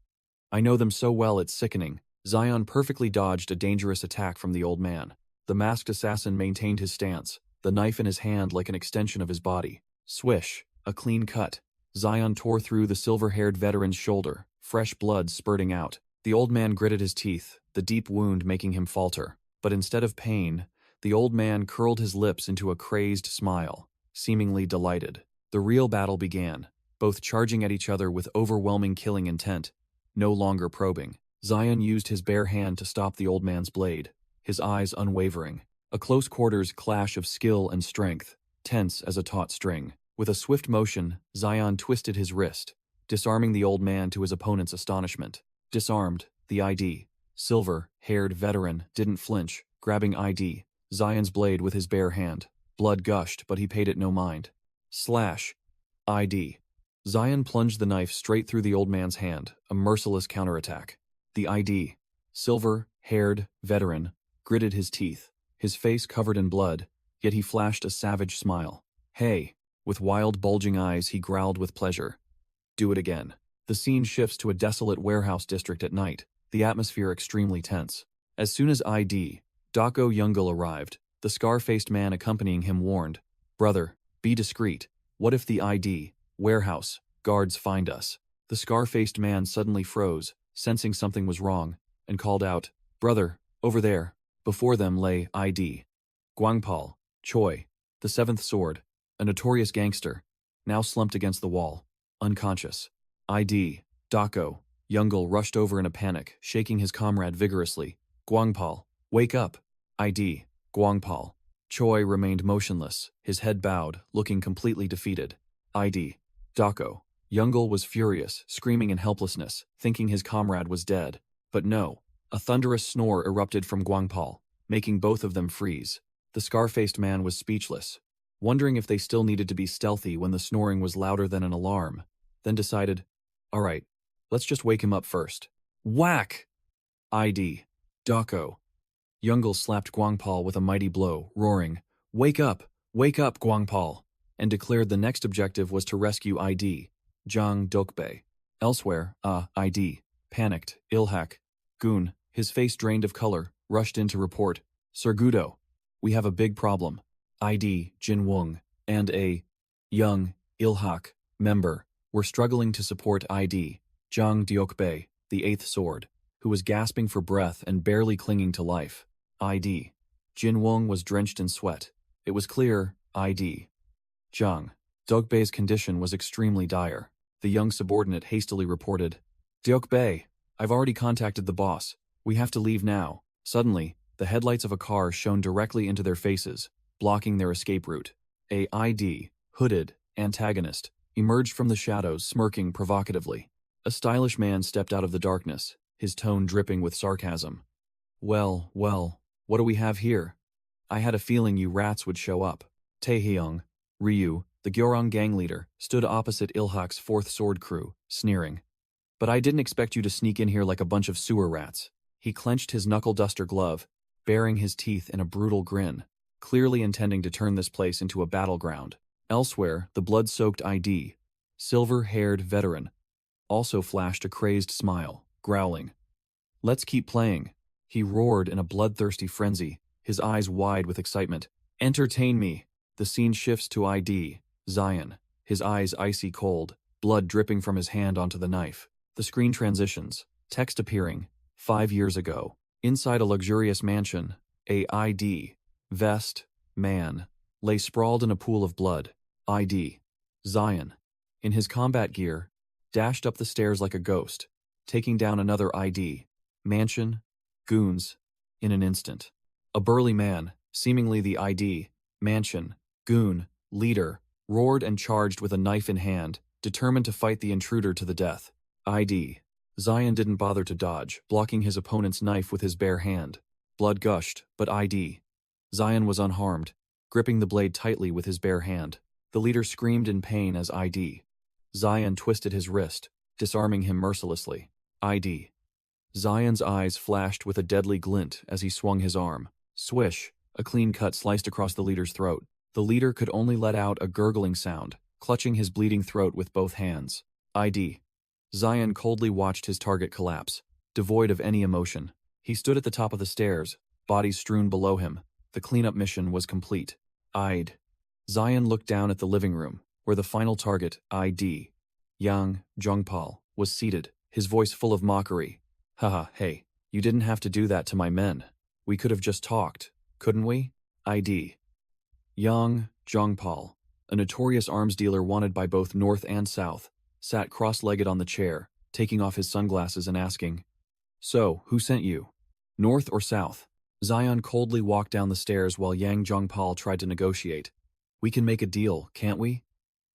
"I know them so well it's sickening." Zion perfectly dodged a dangerous attack from the old man. The masked assassin maintained his stance, the knife in his hand like an extension of his body. Swish, a clean cut. Zion tore through the silver-haired veteran's shoulder, fresh blood spurting out. The old man gritted his teeth, the deep wound making him falter. But instead of pain, the old man curled his lips into a crazed smile, seemingly delighted. The real battle began, both charging at each other with overwhelming killing intent, no longer probing. Zion used his bare hand to stop the old man's blade, his eyes unwavering. A close-quarters clash of skill and strength, tense as a taut string. With a swift motion, Zion twisted his wrist, disarming the old man to his opponent's astonishment. Disarmed, the ID, silver-haired veteran, didn't flinch, grabbing ID, Zion's blade with his bare hand. Blood gushed, but he paid it no mind. Slash. ID. Zion plunged the knife straight through the old man's hand, a merciless counterattack. The ID, silver-haired veteran, gritted his teeth, his face covered in blood, yet he flashed a savage smile. "Hey." With wild, bulging eyes, he growled with pleasure. "Do it again." The scene shifts to a desolate warehouse district at night, the atmosphere extremely tense. As soon as ID, Dako Youngul arrived, the scar-faced man accompanying him warned, "Brother, be discreet. What if the ID, warehouse, guards find us?" The scar-faced man suddenly froze, sensing something was wrong, and called out, "Brother, over there." Before them lay ID. Guangpal, Choi, the seventh sword, a notorious gangster, now slumped against the wall, unconscious. ID, Dako, Youngul rushed over in a panic, shaking his comrade vigorously. "Guangpal, wake up." ID, Guangpal. Choi remained motionless, his head bowed, looking completely defeated. ID, Dako. Youngul was furious, screaming in helplessness, thinking his comrade was dead. But no, a thunderous snore erupted from Guangpal, making both of them freeze. The scar-faced man was speechless, wondering if they still needed to be stealthy when the snoring was louder than an alarm, then decided, "All right, let's just wake him up first." Whack! ID, Dako. Youngul slapped Guangpal with a mighty blow, roaring, wake up, Guangpal," and declared the next objective was to rescue ID, Zhang Dokbei. Elsewhere, ID, panicked, Ilhak, Goon, his face drained of color, rushed in to report, "Sir Gudo, we have a big problem. ID, Jin Wong, and a young Ilhak member were struggling to support ID, Zhang Dokbei, the eighth sword, who was gasping for breath and barely clinging to life. ID. Jin Wong was drenched in sweat. It was clear, ID. Zhang Dokbei's condition was extremely dire. The young subordinate hastily reported, "Dokbei, I've already contacted the boss. We have to leave now." Suddenly, the headlights of a car shone directly into their faces, blocking their escape route. A ID, hooded, antagonist, emerged from the shadows, smirking provocatively. A stylish man stepped out of the darkness, his tone dripping with sarcasm. Well, what do we have here? I had a feeling you rats would show up." Taehyung, Ryu, the Gyorong gang leader, stood opposite Ilhak's fourth sword crew, sneering. "But I didn't expect you to sneak in here like a bunch of sewer rats." He clenched his knuckle-duster glove, baring his teeth in a brutal grin, clearly intending to turn this place into a battleground. Elsewhere, the blood-soaked ID, silver-haired veteran, also flashed a crazed smile, growling. "Let's keep playing." He roared in a bloodthirsty frenzy, his eyes wide with excitement. "Entertain me." The scene shifts to ID, Zion, his eyes icy cold, blood dripping from his hand onto the knife. The screen transitions, text appearing, 5 years ago. Inside a luxurious mansion, a ID, vest, man, lay sprawled in a pool of blood. ID, Zion, in his combat gear, dashed up the stairs like a ghost, taking down another ID, mansion, goons, in an instant. A burly man, seemingly the ID, mansion, goon, leader, roared and charged with a knife in hand, determined to fight the intruder to the death. ID, Zion didn't bother to dodge, blocking his opponent's knife with his bare hand. Blood gushed, but ID. Zion was unharmed, gripping the blade tightly with his bare hand. The leader screamed in pain as ID. Zion twisted his wrist, disarming him mercilessly. ID. Zion's eyes flashed with a deadly glint as he swung his arm. Swish, a clean cut sliced across the leader's throat. The leader could only let out a gurgling sound, clutching his bleeding throat with both hands. ID. Zion coldly watched his target collapse, devoid of any emotion. He stood at the top of the stairs, bodies strewn below him. The cleanup mission was complete. I'd. Zion looked down at the living room, where the final target, ID. Yang Jongpal, was seated, his voice full of mockery. Haha, hey, you didn't have to do that to my men. We could have just talked, couldn't we? ID. Yang Jongpal, a notorious arms dealer wanted by both North and South, sat cross-legged on the chair, taking off his sunglasses and asking, "So, who sent you? North or South?" Zion coldly walked down the stairs while Yang Jongpal tried to negotiate. "We can make a deal, can't we?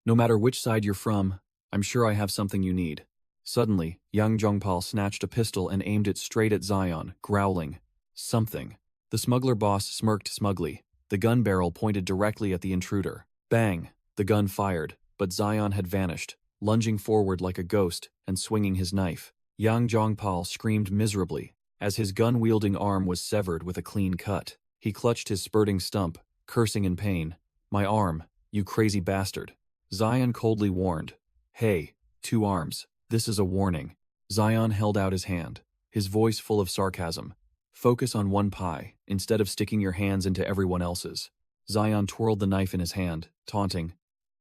No matter which side you're from, I'm sure I have something you need." Suddenly, Yang Jongpal snatched a pistol and aimed it straight at Zion, growling, "Something." The smuggler boss smirked smugly. The gun barrel pointed directly at the intruder. Bang! The gun fired, but Zion had vanished, lunging forward like a ghost and swinging his knife. Yang Jongpal screamed miserably as his gun-wielding arm was severed with a clean cut. He clutched his spurting stump, cursing in pain. "My arm, you crazy bastard." Zion coldly warned. "Hey, two arms. This is a warning." Zion held out his hand, his voice full of sarcasm. "Focus on one pie, instead of sticking your hands into everyone else's." Zion twirled the knife in his hand, taunting.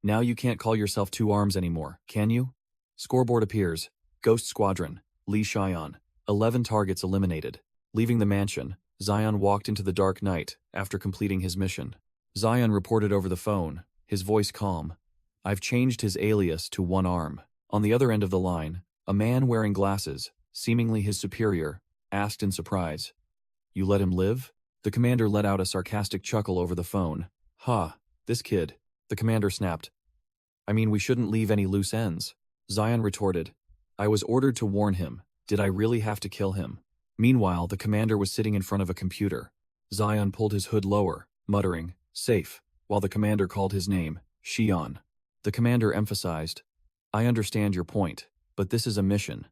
"Now you can't call yourself two arms anymore, can you?" Scoreboard appears. Ghost Squadron, Lee Cheyenne. 11 targets eliminated. Leaving the mansion, Zion walked into the dark night after completing his mission. Zion reported over the phone, his voice calm. "I've changed his alias to One Arm." On the other end of the line, a man wearing glasses, seemingly his superior, asked in surprise, "You let him live?" The commander let out a sarcastic chuckle over the phone. "Ha, this kid," the commander snapped. "I mean, we shouldn't leave any loose ends." Zion retorted, "I was ordered to warn him. Did I really have to kill him?" Meanwhile, the commander was sitting in front of a computer. Zion pulled his hood lower, muttering, "Safe," while the commander called his name, Shion. The commander emphasized, "I understand your point, but this is a mission.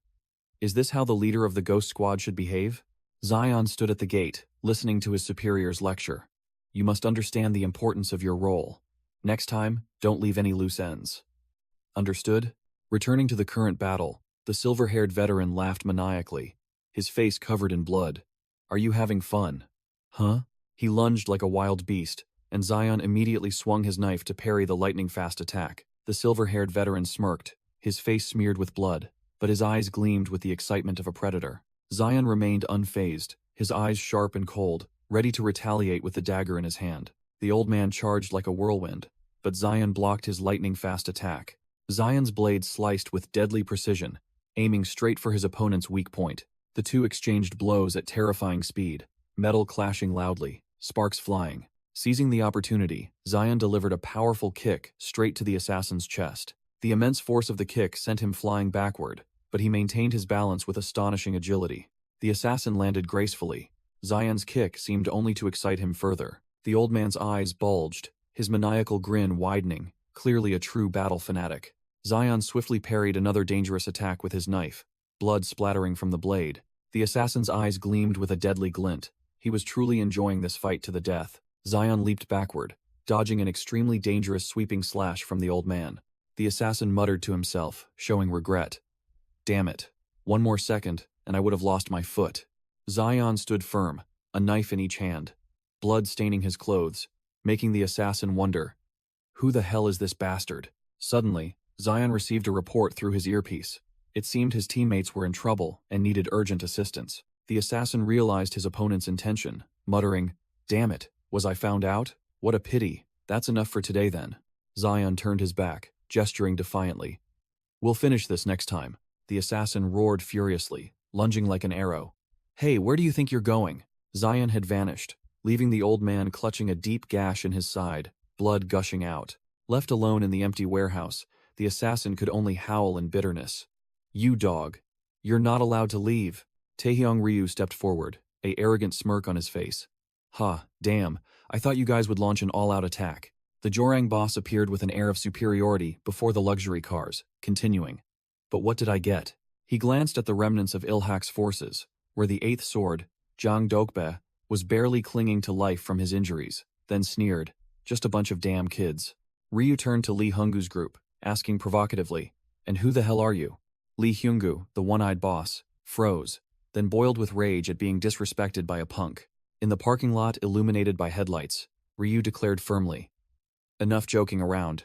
Is this how the leader of the Ghost Squad should behave?" Zion stood at the gate, listening to his superior's lecture. "You must understand the importance of your role. Next time, don't leave any loose ends." "Understood?" Returning to the current battle, the silver-haired veteran laughed maniacally, his face covered in blood. "Are you having fun?" "Huh?" He lunged like a wild beast, and Zion immediately swung his knife to parry the lightning-fast attack. The silver-haired veteran smirked, his face smeared with blood, but his eyes gleamed with the excitement of a predator. Zion remained unfazed, his eyes sharp and cold, ready to retaliate with the dagger in his hand. The old man charged like a whirlwind, but Zion blocked his lightning-fast attack. Zion's blade sliced with deadly precision, aiming straight for his opponent's weak point. The two exchanged blows at terrifying speed, metal clashing loudly, sparks flying. Seizing the opportunity, Zion delivered a powerful kick straight to the assassin's chest. The immense force of the kick sent him flying backward, but he maintained his balance with astonishing agility. The assassin landed gracefully. Zion's kick seemed only to excite him further. The old man's eyes bulged, his maniacal grin widening, clearly a true battle fanatic. Zion swiftly parried another dangerous attack with his knife, blood splattering from the blade. The assassin's eyes gleamed with a deadly glint. He was truly enjoying this fight to the death. Zion leaped backward, dodging an extremely dangerous sweeping slash from the old man. The assassin muttered to himself, showing regret. "Damn it. One more second, and I would have lost my foot." Zion stood firm, a knife in each hand, blood staining his clothes, making the assassin wonder, "Who the hell is this bastard?" Suddenly, Zion received a report through his earpiece. It seemed his teammates were in trouble and needed urgent assistance. The assassin realized his opponent's intention, muttering, "Damn it, was I found out? What a pity. That's enough for today then." Zion turned his back, gesturing defiantly. "We'll finish this next time." The assassin roared furiously, lunging like an arrow. "Hey, where do you think you're going?" Zion had vanished, leaving the old man clutching a deep gash in his side, blood gushing out. Left alone in the empty warehouse, the assassin could only howl in bitterness. "You dog. You're not allowed to leave. Taehyung Ryu stepped forward, a arrogant smirk on his face. Ha, damn, I thought you guys would launch an all-out attack. The Jorang boss appeared with an air of superiority before the luxury cars, continuing. But what did I get? He glanced at the remnants of Ilhak's forces, where the eighth sword, Jang Dokbae, was barely clinging to life from his injuries, then sneered, just a bunch of damn kids. Ryu turned to Lee Hungu's group, asking provocatively, and who the hell are you? Lee Hyungu, the one-eyed boss, froze, then boiled with rage at being disrespected by a punk. In the parking lot illuminated by headlights, Ryu declared firmly, enough joking around.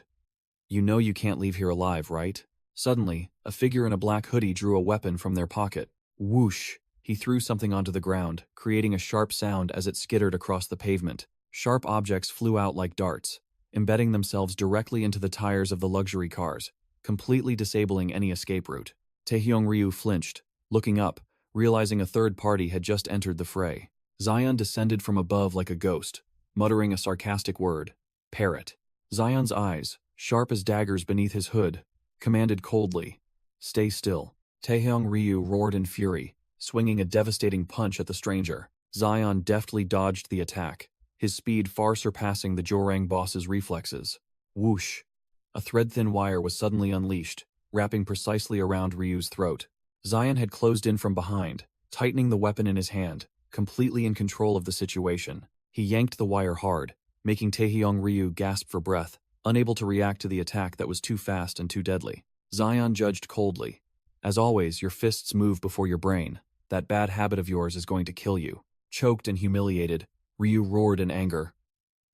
You know you can't leave here alive, right? Suddenly, a figure in a black hoodie drew a weapon from their pocket. Whoosh! He threw something onto the ground, creating a sharp sound as it skittered across the pavement. Sharp objects flew out like darts, embedding themselves directly into the tires of the luxury cars, completely disabling any escape route. Taehyung Ryu flinched, looking up, realizing a third party had just entered the fray. Zion descended from above like a ghost, muttering a sarcastic word. Parrot. Zion's eyes, sharp as daggers beneath his hood, commanded coldly, stay still. Taehyung Ryu roared in fury, swinging a devastating punch at the stranger. Zion deftly dodged the attack, his speed far surpassing the Jorang boss's reflexes. Whoosh! A thread-thin wire was suddenly unleashed, wrapping precisely around Ryu's throat. Zion had closed in from behind, tightening the weapon in his hand, completely in control of the situation. He yanked the wire hard, making Taehyung Ryu gasp for breath, unable to react to the attack that was too fast and too deadly. Zion judged coldly. As always, your fists move before your brain. That bad habit of yours is going to kill you. Choked and humiliated, Ryu roared in anger.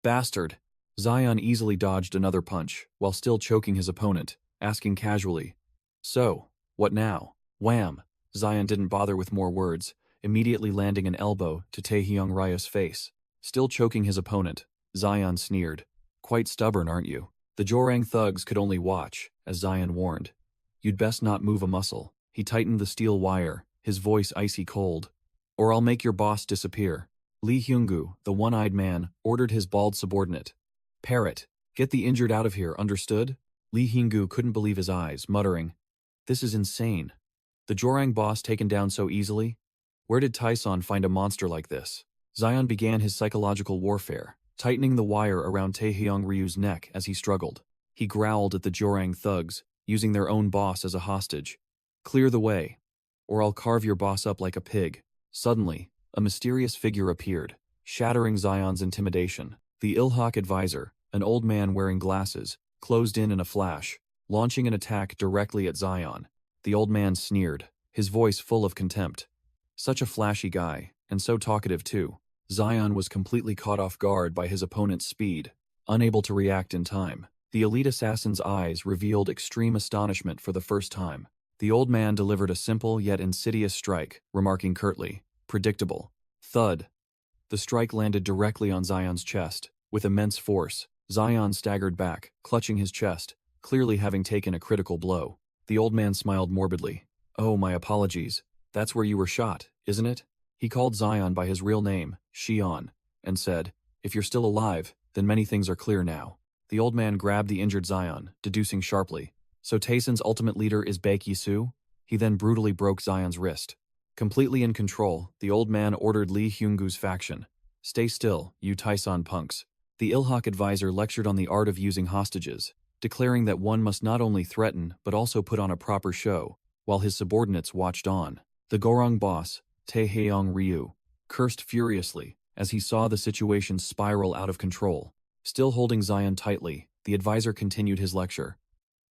Bastard! Zion easily dodged another punch, while still choking his opponent, asking casually, so, what now? Wham! Zion didn't bother with more words, immediately landing an elbow to Taehyung Ryu's face. Still choking his opponent, Zion sneered. Quite stubborn, aren't you? The Jorang thugs could only watch, as Zion warned. You'd best not move a muscle. He tightened the steel wire, his voice icy cold. Or I'll make your boss disappear. Lee Hyungu, the one-eyed man, ordered his bald subordinate. Parrot, get the injured out of here, understood? Lee Hyungu couldn't believe his eyes, muttering, this is insane. The Jorang boss taken down so easily? Where did Taeson find a monster like this? Zion began his psychological warfare, tightening the wire around Taehyung Ryu's neck as he struggled. He growled at the Jorang thugs, using their own boss as a hostage. Clear the way, or I'll carve your boss up like a pig. Suddenly, a mysterious figure appeared, shattering Zion's intimidation. The Ilhak advisor, an old man wearing glasses, closed in a flash, launching an attack directly at Zion. The old man sneered, his voice full of contempt. Such a flashy guy, and so talkative too. Zion was completely caught off guard by his opponent's speed, unable to react in time. The elite assassin's eyes revealed extreme astonishment for the first time. The old man delivered a simple yet insidious strike, remarking curtly, predictable. Thud. The strike landed directly on Zion's chest. With immense force, Zion staggered back, clutching his chest, clearly having taken a critical blow. The old man smiled morbidly. Oh, my apologies. That's where you were shot, isn't it? He called Zion by his real name, Shion, and said, if you're still alive, then many things are clear now. The old man grabbed the injured Zion, deducing sharply. So Taeson's ultimate leader is Baek Yisu? He then brutally broke Zion's wrist. Completely in control, the old man ordered Lee Hyungu's faction. Stay still, you Taeson punks. The Ilhak advisor lectured on the art of using hostages, declaring that one must not only threaten but also put on a proper show, while his subordinates watched on. The Gorong boss, Taehyung Ryu, cursed furiously as he saw the situation spiral out of control. Still holding Zion tightly, the advisor continued his lecture.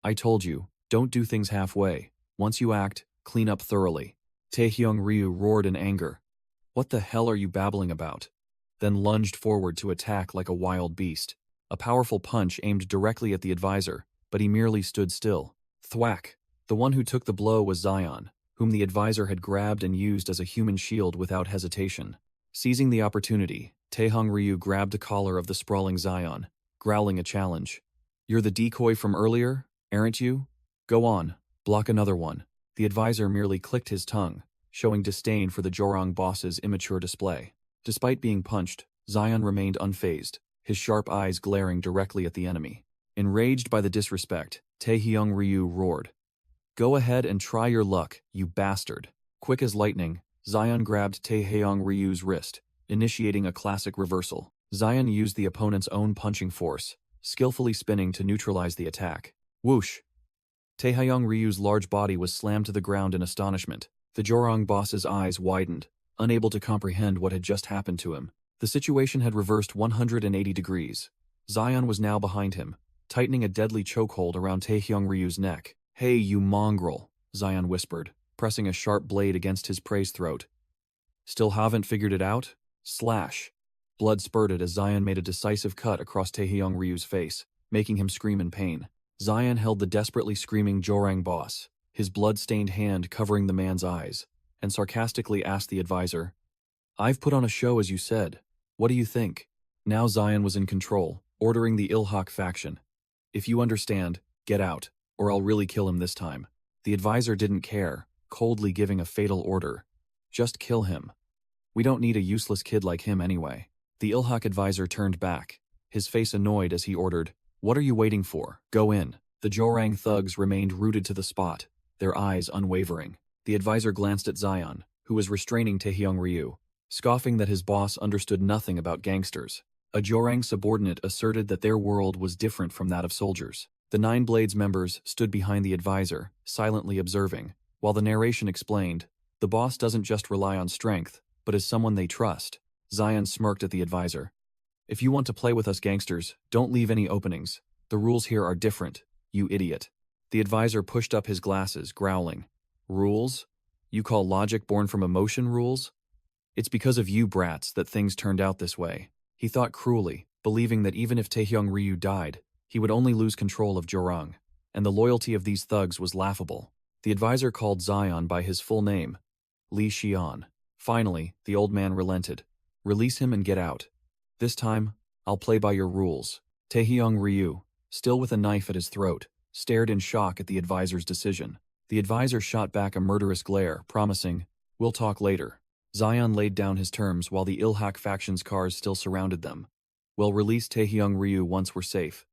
I told you, don't do things halfway. Once you act, clean up thoroughly. Taehyung Ryu roared in anger. What the hell are you babbling about? Then lunged forward to attack like a wild beast. A powerful punch aimed directly at the advisor, but he merely stood still. Thwack! The one who took the blow was Zion, whom the advisor had grabbed and used as a human shield without hesitation. Seizing the opportunity, Taehyung Ryu grabbed the collar of the sprawling Zion, growling a challenge. You're the decoy from earlier, aren't you? Go on, block another one. The advisor merely clicked his tongue, showing disdain for the Jorang boss's immature display. Despite being punched, Zion remained unfazed, his sharp eyes glaring directly at the enemy. Enraged by the disrespect, Taehyung Ryu roared. Go ahead and try your luck, you bastard. Quick as lightning, Zion grabbed Taehyung Ryu's wrist, initiating a classic reversal. Zion used the opponent's own punching force, skillfully spinning to neutralize the attack. Whoosh! Taehyung Ryu's large body was slammed to the ground in astonishment. The Jorong boss's eyes widened, unable to comprehend what had just happened to him. The situation had reversed 180 degrees. Zion was now behind him, tightening a deadly chokehold around Taehyung Ryu's neck. Hey, you mongrel, Zion whispered, pressing a sharp blade against his prey's throat. Still haven't figured it out? Slash. Blood spurted as Zion made a decisive cut across Taehyung Ryu's face, making him scream in pain. Zion held the desperately screaming Jorang boss, his blood-stained hand covering the man's eyes, and sarcastically asked the advisor, I've put on a show as you said. What do you think? Now Zion was in control, ordering the Ilhak faction. If you understand, get out, or I'll really kill him this time. The advisor didn't care, coldly giving a fatal order. Just kill him. We don't need a useless kid like him anyway. The Ilhak advisor turned back, his face annoyed as he ordered, What are you waiting for? Go in. The Jorang thugs remained rooted to the spot, their eyes unwavering. The advisor glanced at Zion, who was restraining Taehyung Ryu, scoffing that his boss understood nothing about gangsters. A Jorang subordinate asserted that their world was different from that of soldiers. The Nine Blades members stood behind the advisor, silently observing, while the narration explained, the boss doesn't just rely on strength, but is someone they trust. Zion smirked at the advisor. If you want to play with us gangsters, don't leave any openings. The rules here are different, you idiot. The advisor pushed up his glasses, growling. Rules? You call logic born from emotion rules? It's because of you brats that things turned out this way. He thought cruelly, believing that even if Taehyung Ryu died, he would only lose control of Jorang, and the loyalty of these thugs was laughable. The advisor called Zion by his full name, Li Xian. Finally, the old man relented. Release him and get out. This time, I'll play by your rules. Taehyung Ryu, still with a knife at his throat, stared in shock at the advisor's decision. The advisor shot back a murderous glare, promising, We'll talk later. Zion laid down his terms while the Ilhak faction's cars still surrounded them. We'll release Taehyung Ryu once we're safe.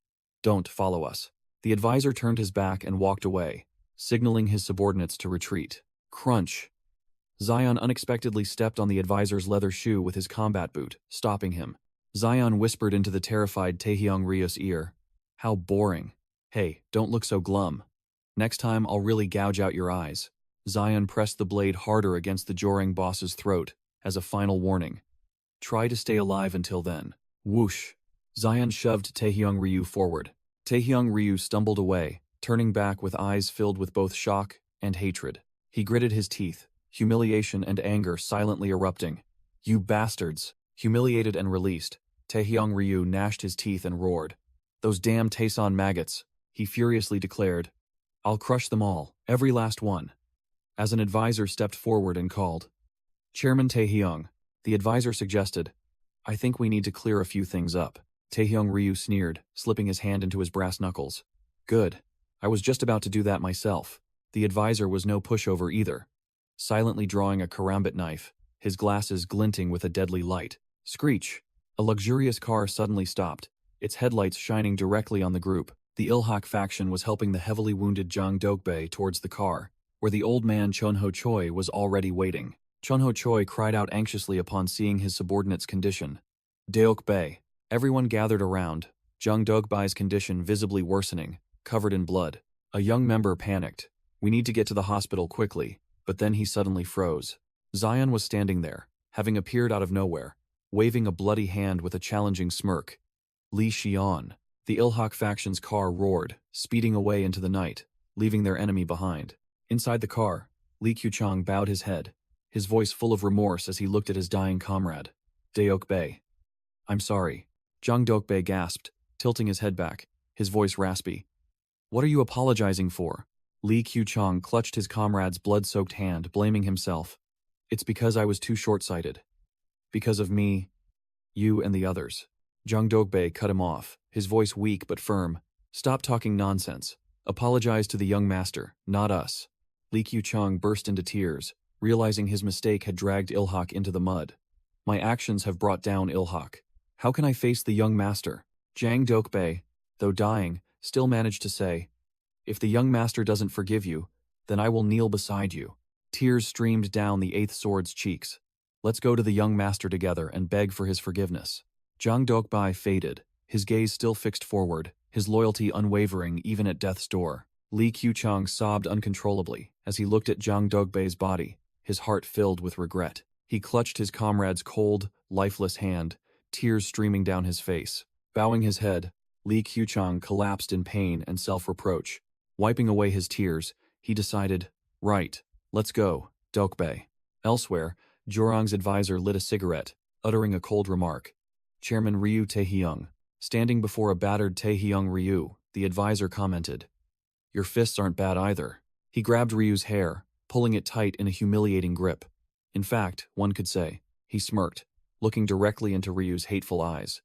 Don't follow us. The advisor turned his back and walked away, signaling his subordinates to retreat. Crunch. Zion unexpectedly stepped on the advisor's leather shoe with his combat boot, stopping him. Zion whispered into the terrified Taehyung Ryu's ear. How boring. Hey, don't look so glum. Next time I'll really gouge out your eyes. Zion pressed the blade harder against the Jorang boss's throat, as a final warning. Try to stay alive until then. Whoosh. Zion shoved Taehyung Ryu forward. Taehyung Ryu stumbled away, turning back with eyes filled with both shock and hatred. He gritted his teeth, humiliation and anger silently erupting. You bastards! Humiliated and released, Taehyung Ryu gnashed his teeth and roared. Those damn Taeson maggots, he furiously declared. I'll crush them all, every last one. As an advisor stepped forward and called. Chairman Taehyung, the advisor suggested, I think we need to clear a few things up. Taehyung Ryu sneered, slipping his hand into his brass knuckles. Good. I was just about to do that myself. The advisor was no pushover either. Silently drawing a karambit knife, his glasses glinting with a deadly light. Screech. A luxurious car suddenly stopped, its headlights shining directly on the group. The Ilhak faction was helping the heavily wounded Jang Dokbae towards the car, where the old man Chonho Choi was already waiting. Chonho Choi cried out anxiously upon seeing his subordinate's condition. Deokbae. Everyone gathered around, Jang Dokbae's condition visibly worsening, covered in blood. A young member panicked. We need to get to the hospital quickly, but then he suddenly froze. Zion was standing there, having appeared out of nowhere, waving a bloody hand with a challenging smirk. Li Xian. The Ilhak faction's car roared, speeding away into the night, leaving their enemy behind. Inside the car, Li Qiuchang bowed his head, his voice full of remorse as he looked at his dying comrade. Deokbae. I'm sorry. Jang Dokbae gasped, tilting his head back, his voice raspy. What are you apologizing for? Li Qiuchang clutched his comrade's blood-soaked hand, blaming himself. It's because I was too short-sighted. Because of me, you and the others. Jang Dokbae cut him off, his voice weak but firm. Stop talking nonsense. Apologize to the young master, not us. Li Qiuchang burst into tears, realizing his mistake had dragged Ilhak into the mud. My actions have brought down Ilhak. How can I face the young master? Jang Dokbae, though dying, still managed to say, if the young master doesn't forgive you, Then I will kneel beside you. Tears streamed down the eighth sword's cheeks. Let's go to the young master together and beg for his forgiveness. Zhang Dokbai faded, his gaze still fixed forward, his loyalty unwavering even at death's door. Li Qiuchang sobbed uncontrollably as he looked at Zhang Dogbei's body, his heart filled with regret. He clutched his comrade's cold, lifeless hand, tears streaming down his face. Bowing his head, Li Qiuchang collapsed in pain and self-reproach. Wiping away his tears, he decided, right, let's go, Dokbei. Elsewhere, Zhurong's advisor lit a cigarette, uttering a cold remark. Chairman Ryu Taehyung. Standing before a battered Taehyung Ryu, the advisor commented, "Your fists aren't bad either." He grabbed Ryu's hair, pulling it tight in a humiliating grip. In fact, one could say, he smirked, looking directly into Ryu's hateful eyes.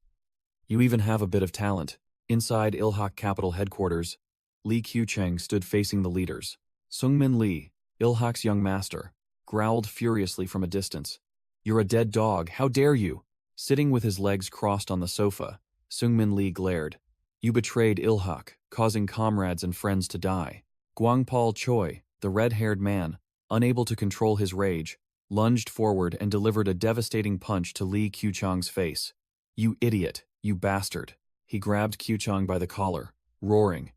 "You even have a bit of talent." Inside Ilhak Capital headquarters, Li Qiuchang stood facing the leaders. Seungmin Lee, Ilhak's young master, growled furiously from a distance. "You're a dead dog, how dare you?" Sitting with his legs crossed on the sofa, Seungmin Lee glared. "You betrayed Ilhak, causing comrades and friends to die." Guangpal Choi, the red-haired man, unable to control his rage, lunged forward and delivered a devastating punch to Li Qiuchang's face. "You idiot, you bastard." He grabbed Qiuchang by the collar, roaring,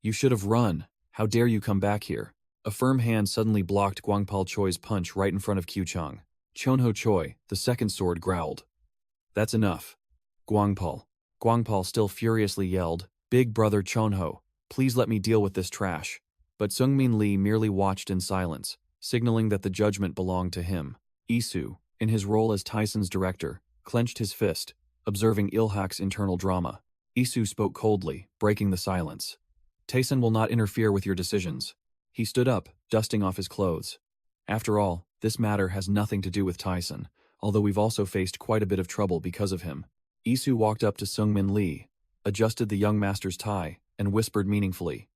"You should have run. How dare you come back here?" A firm hand suddenly blocked Guangpal Choi's punch right in front of Qiuchang. Chonho Choi, the second sword, growled. "That's enough. Guangpal." Guangpal still furiously yelled, "Big brother Chonho, please let me deal with this trash." But Seungmin Lee merely watched in silence, signaling that the judgment belonged to him. Isu, in his role as Tyson's director, clenched his fist, observing Ilhak's internal drama. Isu spoke coldly, breaking the silence. "Tyson will not interfere with your decisions." He stood up, dusting off his clothes. "After all, this matter has nothing to do with Tyson, although we've also faced quite a bit of trouble because of him." Isu walked up to Seungmin Lee, adjusted the young master's tie, and whispered meaningfully,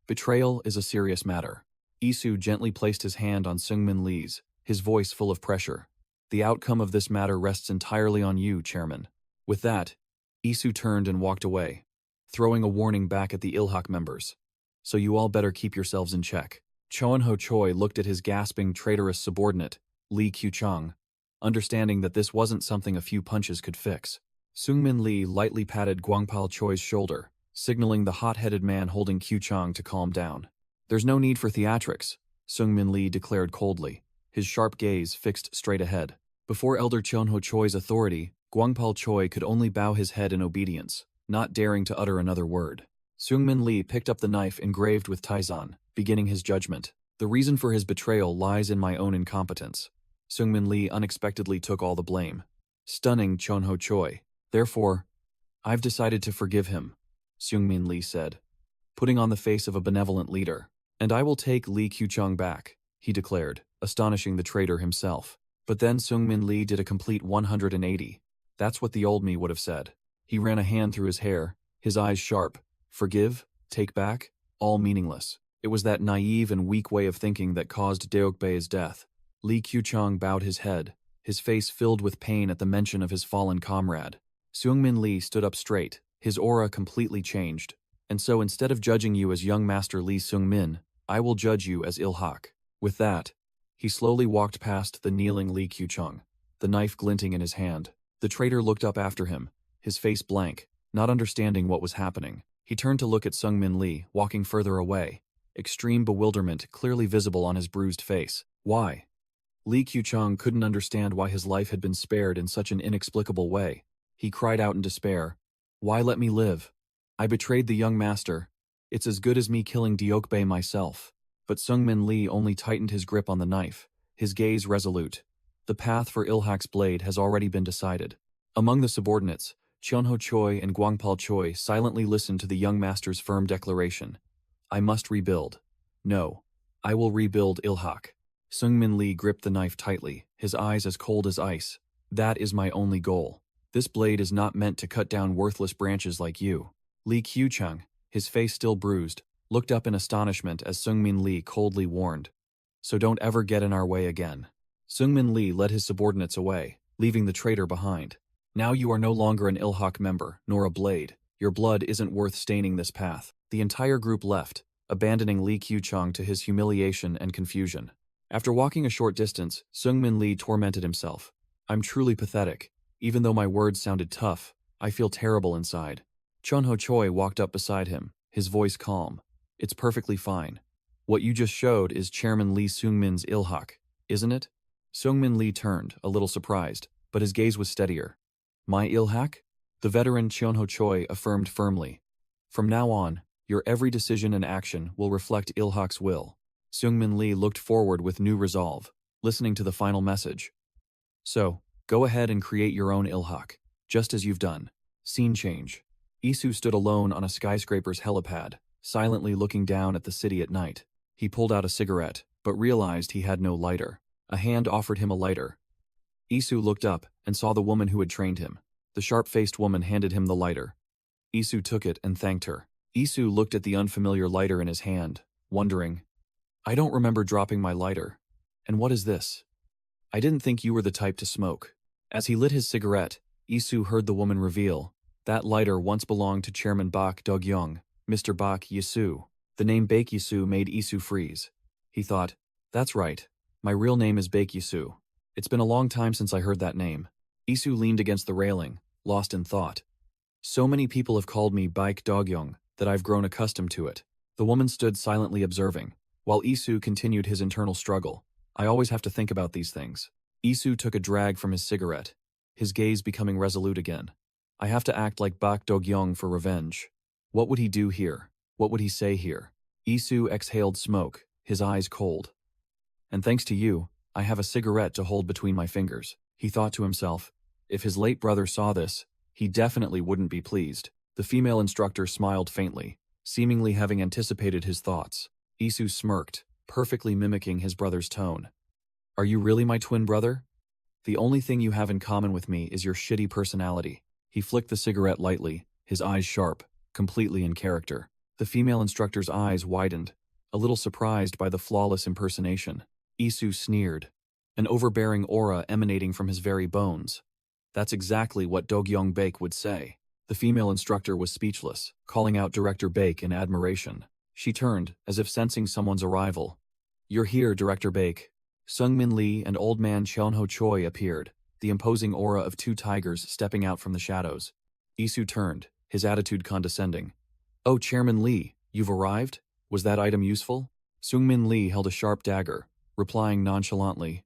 "Betrayal is a serious matter." Isu gently placed his hand on Seungmin Lee's, his voice full of pressure. "The outcome of this matter rests entirely on you, Chairman." With that, Isu turned and walked away, throwing a warning back at the Ilhak members. "So you all better keep yourselves in check." Chonho Choi looked at his gasping, traitorous subordinate, Li Qiuchang, understanding that this wasn't something a few punches could fix. Seungmin Lee lightly patted Guangpal Choi's shoulder, signaling the hot-headed man holding Qiuchang to calm down. "There's no need for theatrics," Seungmin Lee declared coldly, his sharp gaze fixed straight ahead. Before Elder Chonho Choi's authority, Guangpal Choi could only bow his head in obedience, not daring to utter another word. Seungmin Lee picked up the knife engraved with Taizan, beginning his judgment. "The reason for his betrayal lies in my own incompetence." Seungmin Lee unexpectedly took all the blame, stunning Chonho Choi. "Therefore, I've decided to forgive him," Seungmin Lee said, putting on the face of a benevolent leader. "And I will take Li Qiuchang back," he declared, astonishing the traitor himself. But then Seungmin Lee did a complete 180. That's what the old me would have said. He ran a hand through his hair, his eyes sharp. Forgive? Take back? All meaningless. It was that naive and weak way of thinking that caused Deokbei's death. Li Qiuchang bowed his head, his face filled with pain at the mention of his fallen comrade. Seungmin Lee stood up straight, his aura completely changed. "And so instead of judging you as young Master Lee Seungmin, I will judge you as Ilhak." With that, he slowly walked past the kneeling Li Qiuchang, the knife glinting in his hand. The traitor looked up after him, his face blank, not understanding what was happening. He turned to look at Seungmin Lee, walking further away, extreme bewilderment clearly visible on his bruised face. Why? Li Qiuchang couldn't understand why his life had been spared in such an inexplicable way. He cried out in despair, "Why let me live? I betrayed the young master. It's as good as me killing Deokbei myself." But Seungmin Lee only tightened his grip on the knife, his gaze resolute. The path for Ilhak's blade has already been decided. Among the subordinates, Chonho Choi and Guangpal Choi silently listened to the young master's firm declaration. "I must rebuild. No, I will rebuild Ilhak." Seungmin Lee gripped the knife tightly, his eyes as cold as ice. "That is my only goal. This blade is not meant to cut down worthless branches like you." Li Qiuchang, his face still bruised, looked up in astonishment as Seungmin Lee coldly warned, "So don't ever get in our way again." Seungmin Lee led his subordinates away, leaving the traitor behind. "Now you are no longer an Ilhak member, nor a blade. Your blood isn't worth staining this path." The entire group left, abandoning Li Qiuchang to his humiliation and confusion. After walking a short distance, Seungmin Lee tormented himself. I'm truly pathetic. Even though my words sounded tough, I feel terrible inside. Chunho Choi walked up beside him, his voice calm. It's perfectly fine. What you just showed is Chairman Lee Seungmin's ilhak, isn't it? Seungmin Lee turned, a little surprised, but his gaze was steadier. My ilhak? The veteran Chunho Choi affirmed firmly. From now on, your every decision and action will reflect ilhak's will. Seungmin Lee looked forward with new resolve, listening to the final message. So, go ahead and create your own ilhak, just as you've done. Scene change. Isu stood alone on a skyscraper's helipad, silently looking down at the city at night. He pulled out a cigarette, but realized he had no lighter. A hand offered him a lighter. Isu looked up and saw the woman who had trained him. The sharp-faced woman handed him the lighter. Isu took it and thanked her. Isu looked at the unfamiliar lighter in his hand, wondering, I don't remember dropping my lighter. And what is this? I didn't think you were the type to smoke. As he lit his cigarette, Isu heard the woman reveal, that lighter once belonged to Chairman Bak Dogyong, Mr. Bak Yisu. The name Bak Yisu made Isu freeze. He thought, that's right. My real name is Bak Yisu. It's been a long time since I heard that name. Isu leaned against the railing, lost in thought. So many people have called me Bak Dogyong that I've grown accustomed to it. The woman stood silently observing, while Isu continued his internal struggle. I always have to think about these things. Isu took a drag from his cigarette, his gaze becoming resolute again. I have to act like Bak Dogyong for revenge. What would he do here? What would he say here? Isu exhaled smoke, his eyes cold. And thanks to you, I have a cigarette to hold between my fingers. He thought to himself, if his late brother saw this, he definitely wouldn't be pleased. The female instructor smiled faintly, seemingly having anticipated his thoughts. Isu smirked, perfectly mimicking his brother's tone. Are you really my twin brother? The only thing you have in common with me is your shitty personality. He flicked the cigarette lightly, his eyes sharp, completely in character. The female instructor's eyes widened, a little surprised by the flawless impersonation. Isu sneered, an overbearing aura emanating from his very bones. That's exactly what Dogyong Baek would say. The female instructor was speechless, calling out Director Baek in admiration. She turned, as if sensing someone's arrival. You're here, Director Baek. Seungmin Lee and old man Chunho Choi appeared, the imposing aura of two tigers stepping out from the shadows. Isu turned, his attitude condescending. Oh, Chairman Lee, you've arrived? Was that item useful? Seungmin Lee held a sharp dagger, replying nonchalantly.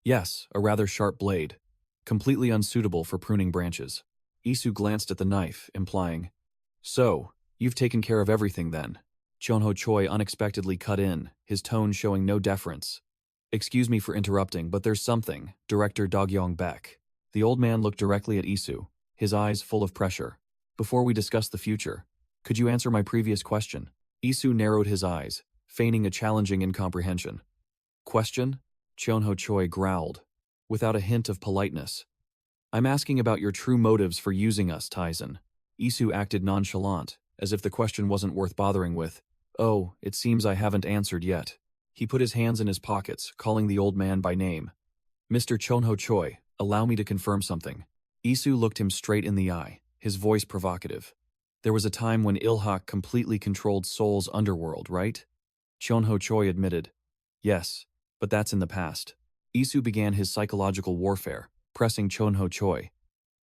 Yes, a rather sharp blade. Completely unsuitable for pruning branches. Isu glanced at the knife, implying, so, you've taken care of everything then. Chunho Choi unexpectedly cut in, his tone showing no deference. Excuse me for interrupting, but there's something, Director Dogyong Baek. The old man looked directly at Isu, his eyes full of pressure. Before we discuss the future, could you answer my previous question? Isu narrowed his eyes, feigning a challenging incomprehension. Question? Chunho Choi growled, without a hint of politeness. I'm asking about your true motives for using us, Tyson. Isu acted nonchalant, as if the question wasn't worth bothering with. Oh, it seems I haven't answered yet. He put his hands in his pockets, calling the old man by name. Mr. Chunho Choi, allow me to confirm something. Isu looked him straight in the eye, his voice provocative. There was a time when Ilhak completely controlled Seoul's underworld, right? Chunho Choi admitted. Yes, but that's in the past. Isu began his psychological warfare, pressing Chunho Choi.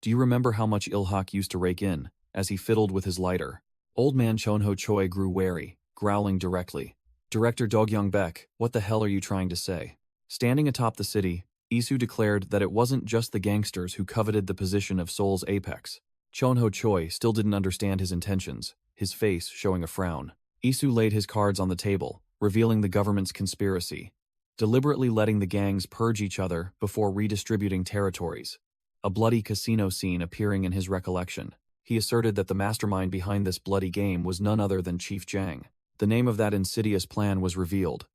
Do you remember how much Ilhak used to rake in, as he fiddled with his lighter? Old man Chunho Choi grew wary, growling directly. Director Dogyong Baek, what the hell are you trying to say? Standing atop the city, Isu declared that it wasn't just the gangsters who coveted the position of Seoul's apex. Chunho Choi still didn't understand his intentions, his face showing a frown. Isu laid his cards on the table, revealing the government's conspiracy, deliberately letting the gangs purge each other before redistributing territories. A bloody casino scene appearing in his recollection. He asserted that the mastermind behind this bloody game was none other than Chief Jang. The name of that insidious plan was revealed.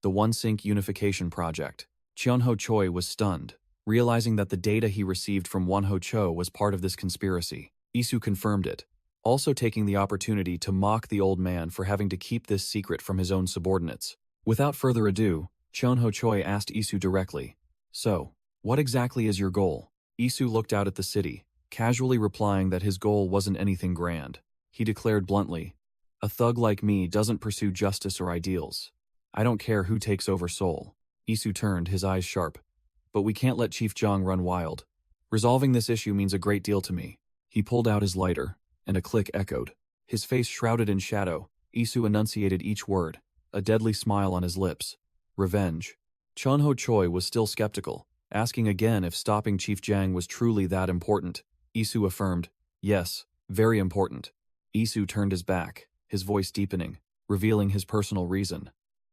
The One Sync Unification Project. Chunho Choi was stunned, realizing that the data he received from Wonho Cho was part of this conspiracy. Isu confirmed it, also taking the opportunity to mock the old man for having to keep this secret from his own subordinates. Without further ado, Chunho Choi asked Isu directly, so, what exactly is your goal? Isu looked out at the city, casually replying that his goal wasn't anything grand. He declared bluntly, A thug like me doesn't pursue justice or ideals. I don't care who takes over Seoul. Isu turned, his eyes sharp. But we can't let Chief Jong run wild. Resolving this issue means a great deal to me. He pulled out his lighter, and a click echoed. His face shrouded in shadow, Isu enunciated each word, a deadly smile on his lips. Revenge. Chunho Choi was still skeptical, asking again if stopping Chief Jang was truly that important. Isu affirmed, yes, very important. Isu turned his back, his voice deepening, revealing his personal reason.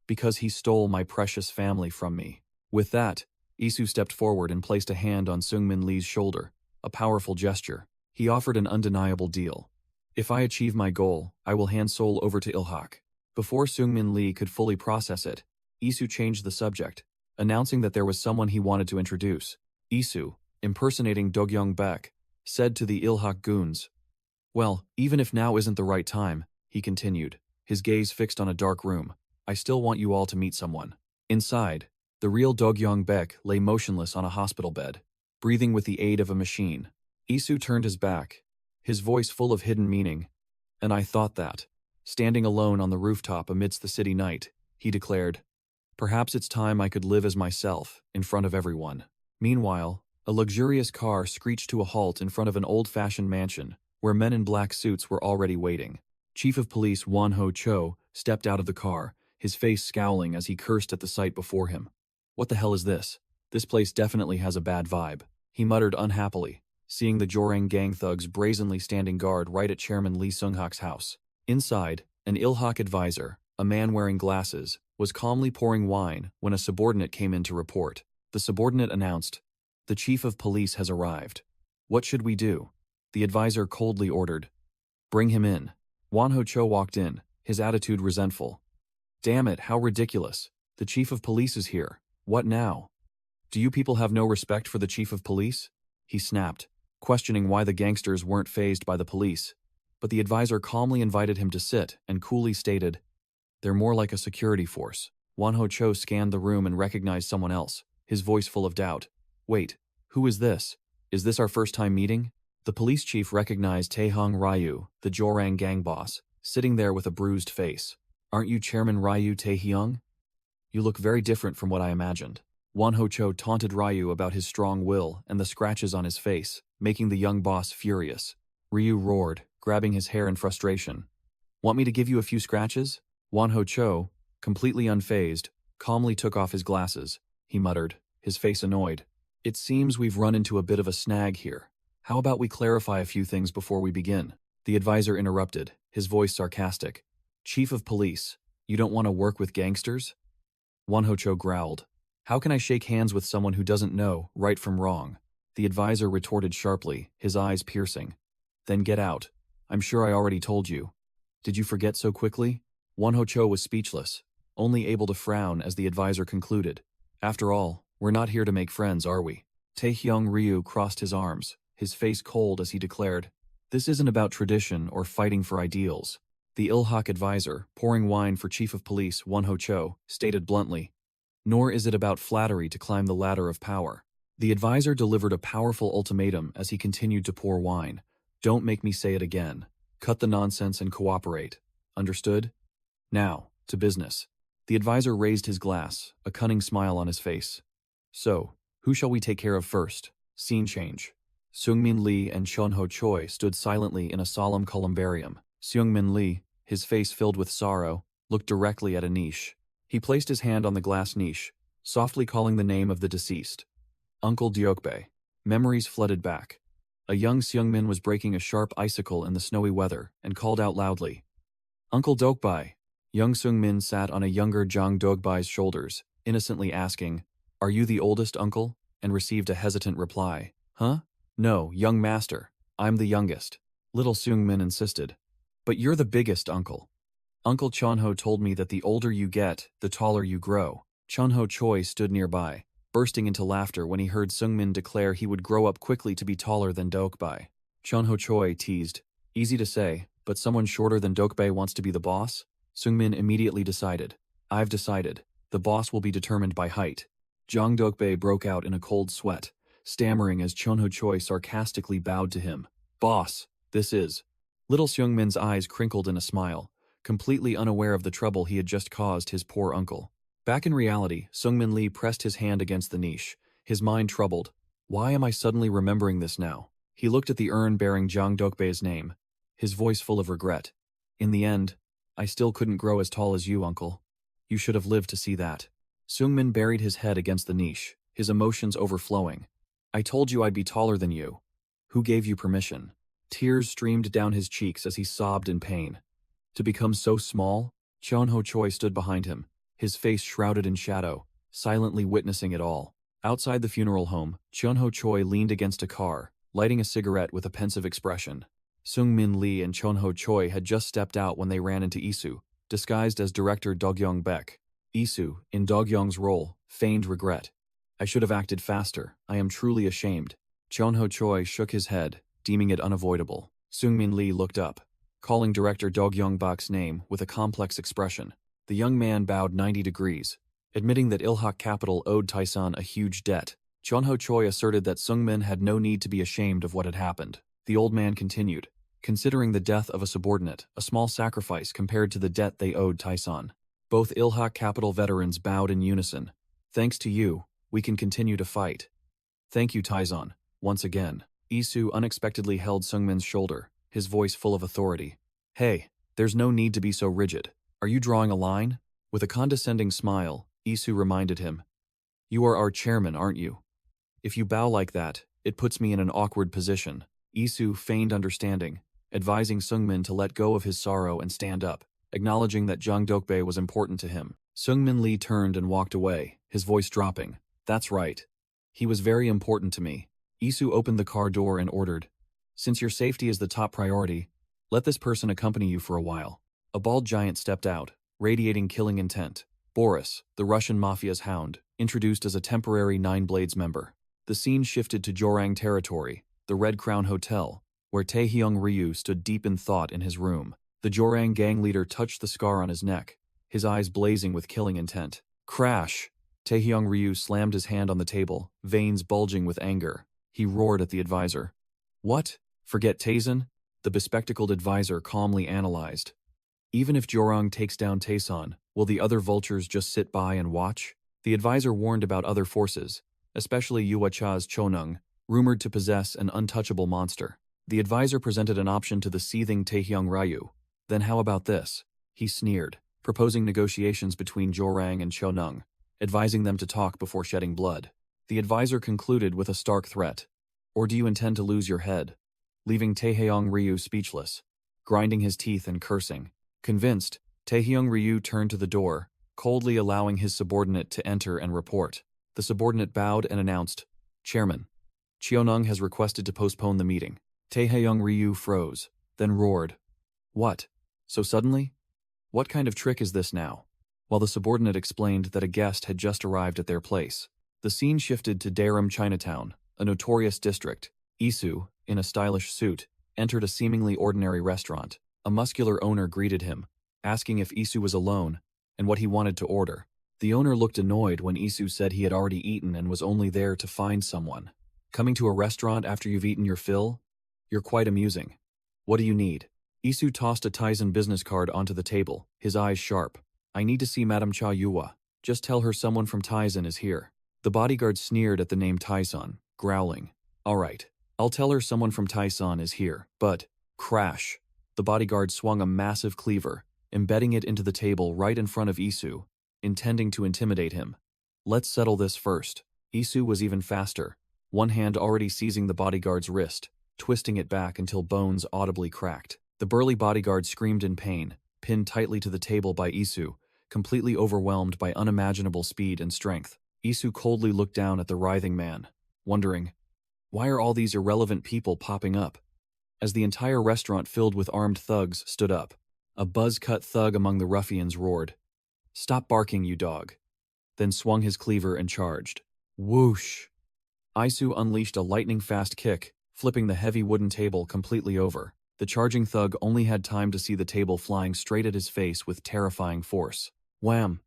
Because he stole my precious family from me. With that, Isu stepped forward and placed a hand on Seungmin Lee's shoulder, a powerful gesture. He offered an undeniable deal. If I achieve my goal, I will hand Seoul over to Ilhak. Before Seungmin Lee could fully process it, Isu changed the subject, announcing that there was someone he wanted to introduce. Isu, impersonating Dogyong Baek, said to the Ilhak goons. Well, even if now isn't the right time, he continued, his gaze fixed on a dark room, I still want you all to meet someone. Inside, the real Dogyong Baek lay motionless on a hospital bed, breathing with the aid of a machine. Isu turned his back, his voice full of hidden meaning. And I thought that, standing alone on the rooftop amidst the city night, he declared, perhaps it's time I could live as myself, in front of everyone. Meanwhile, a luxurious car screeched to a halt in front of an old-fashioned mansion, where men in black suits were already waiting. Chief of Police Won Ho Cho stepped out of the car, his face scowling as he cursed at the sight before him. What the hell is this? This place definitely has a bad vibe, he muttered unhappily, seeing the Jorang gang thugs brazenly standing guard right at Chairman Lee Seung-hak's house. Inside, an Ilhak advisor, a man wearing glasses, was calmly pouring wine when a subordinate came in to report. The subordinate announced, the chief of police has arrived. What should we do? The advisor coldly ordered. Bring him in. Won Ho Cho walked in, his attitude resentful. Damn it, how ridiculous. The chief of police is here. What now? Do you people have no respect for the chief of police? He snapped, questioning why the gangsters weren't fazed by the police. But the advisor calmly invited him to sit and coolly stated, they're more like a security force. Won Ho Cho scanned the room and recognized someone else, his voice full of doubt. Wait, who is this? Is this our first time meeting? The police chief recognized Taehong Ryu, the Jorang gang boss, sitting there with a bruised face. Aren't you Chairman Ryu Taehyung? You look very different from what I imagined. Won Ho Cho taunted Ryu about his strong will and the scratches on his face, making the young boss furious. Ryu roared, grabbing his hair in frustration. Want me to give you a few scratches? Won Ho Cho, completely unfazed, calmly took off his glasses. He muttered, his face annoyed. It seems we've run into a bit of a snag here. How about we clarify a few things before we begin? The advisor interrupted, his voice sarcastic. Chief of police, you don't want to work with gangsters? Won Ho Cho growled. How can I shake hands with someone who doesn't know right from wrong? The advisor retorted sharply, his eyes piercing. Then get out. I'm sure I already told you. Did you forget so quickly? Won Ho Cho was speechless, only able to frown as the advisor concluded. After all, we're not here to make friends, are we? Taehyung Ryu crossed his arms, his face cold as he declared, this isn't about tradition or fighting for ideals. The Ilhak advisor, pouring wine for Chief of Police Won Ho Cho, stated bluntly, nor is it about flattery to climb the ladder of power. The advisor delivered a powerful ultimatum as he continued to pour wine. Don't make me say it again. Cut the nonsense and cooperate. Understood? Now, to business. The advisor raised his glass, a cunning smile on his face. So, who shall we take care of first? Scene change. Seungmin Lee and Chun Ho Choi stood silently in a solemn columbarium. Seungmin Lee, his face filled with sorrow, looked directly at a niche. He placed his hand on the glass niche, softly calling the name of the deceased. Uncle Deokbae. Memories flooded back. A young Seungmin was breaking a sharp icicle in the snowy weather and called out loudly. Uncle Dokbae. Young Seungmin sat on a younger Jang Dokbae's shoulders, innocently asking, Are you the oldest, uncle? And received a hesitant reply. Huh? No, young master. I'm the youngest. Little Seungmin insisted. But you're the biggest, uncle. Uncle Chunho told me that the older you get, the taller you grow. Chunho Choi stood nearby, bursting into laughter when he heard Seungmin declare he would grow up quickly to be taller than Dokbae. Chunho Choi teased, easy to say, but someone shorter than Dokbae wants to be the boss? Seungmin immediately decided. I've decided. The boss will be determined by height. Jang Dokbae broke out in a cold sweat, stammering as Chunho Choi sarcastically bowed to him. Boss, this is. Little Seungmin's eyes crinkled in a smile, completely unaware of the trouble he had just caused his poor uncle. Back in reality, Seungmin Lee pressed his hand against the niche, his mind troubled. Why am I suddenly remembering this now? He looked at the urn bearing Jang Dokbae's name, his voice full of regret. In the end, I still couldn't grow as tall as you, uncle. You should have lived to see that. Seungmin buried his head against the niche, his emotions overflowing. I told you I'd be taller than you. Who gave you permission? Tears streamed down his cheeks as he sobbed in pain. To become so small? Cheonho Choi stood behind him, his face shrouded in shadow, silently witnessing it all. Outside the funeral home, Cheonho Choi leaned against a car, lighting a cigarette with a pensive expression. Seungmin Lee and Cheonho Choi had just stepped out when they ran into Isu, disguised as director Dogyong Baek. Isu, in Dogyong's role, feigned regret. I should have acted faster. I am truly ashamed. Cheonho Choi shook his head, deeming it unavoidable. Seungmin Lee looked up, calling director Dogyong Baek's name with a complex expression. The young man bowed 90 degrees, admitting that Ilhak Capital owed Taesan a huge debt. Cheonho Choi asserted that Seungmin had no need to be ashamed of what had happened. The old man continued, considering the death of a subordinate a small sacrifice compared to the debt they owed Taesan. Both Ilhak Capital veterans bowed in unison. Thanks to you, we can continue to fight. Thank you, Taesan. Once again, Isu unexpectedly held Seungmin's shoulder, his voice full of authority. Hey, there's no need to be so rigid. Are you drawing a line? With a condescending smile, Isu reminded him. You are our chairman, aren't you? If you bow like that, it puts me in an awkward position. Isu feigned understanding, advising Seungmin to let go of his sorrow and stand up, acknowledging that Jang Dokbae was important to him. Seungmin Lee turned and walked away, his voice dropping. That's right. He was very important to me. Isu opened the car door and ordered, since your safety is the top priority, let this person accompany you for a while. A bald giant stepped out, radiating killing intent. Boris, the Russian mafia's hound, introduced as a temporary Nine Blades member. The scene shifted to Jorang territory, the Red Crown Hotel, where Taehyung Ryu stood deep in thought in his room. The Jorang gang leader touched the scar on his neck, his eyes blazing with killing intent. Crash! Taehyung Ryu slammed his hand on the table, veins bulging with anger. He roared at the advisor. What? Forget Taesan? The bespectacled advisor calmly analyzed. Even if Jorang takes down Taesan, will the other vultures just sit by and watch? The advisor warned about other forces, especially Yuacha's Chonung, rumored to possess an untouchable monster. The advisor presented an option to the seething Taehyung Ryu. Then how about this? He sneered, proposing negotiations between Jorang and Chonung, advising them to talk before shedding blood. The advisor concluded with a stark threat. Or do you intend to lose your head? Leaving Taehyung Ryu speechless, grinding his teeth and cursing. Convinced, Taehyung Ryu turned to the door, coldly allowing his subordinate to enter and report. The subordinate bowed and announced, Chairman, Cheonung has requested to postpone the meeting. Taehyung Ryu froze, then roared. What? So suddenly? What kind of trick is this now? While the subordinate explained that a guest had just arrived at their place. The scene shifted to Daerum Chinatown, a notorious district. Isu, in a stylish suit, entered a seemingly ordinary restaurant. A muscular owner greeted him, asking if Isu was alone and what he wanted to order. The owner looked annoyed when Isu said he had already eaten and was only there to find someone. Coming to a restaurant after you've eaten your fill? You're quite amusing. What do you need? Isu tossed a Taesan business card onto the table, his eyes sharp. I need to see Madame Cha Yua. Just tell her someone from Taesan is here. The bodyguard sneered at the name Taesan, growling. All right, I'll tell her someone from Taesan is here, but... Crash! The bodyguard swung a massive cleaver, embedding it into the table right in front of Isu, intending to intimidate him. Let's settle this first. Isu was even faster, one hand already seizing the bodyguard's wrist, twisting it back until bones audibly cracked. The burly bodyguard screamed in pain, pinned tightly to the table by Isu, completely overwhelmed by unimaginable speed and strength. Isu coldly looked down at the writhing man, wondering, why are all these irrelevant people popping up? As the entire restaurant filled with armed thugs stood up, a buzz-cut thug among the ruffians roared, Stop barking, you dog. Then swung his cleaver and charged. Whoosh! Isu unleashed a lightning-fast kick, flipping the heavy wooden table completely over. The charging thug only had time to see the table flying straight at his face with terrifying force. Wham!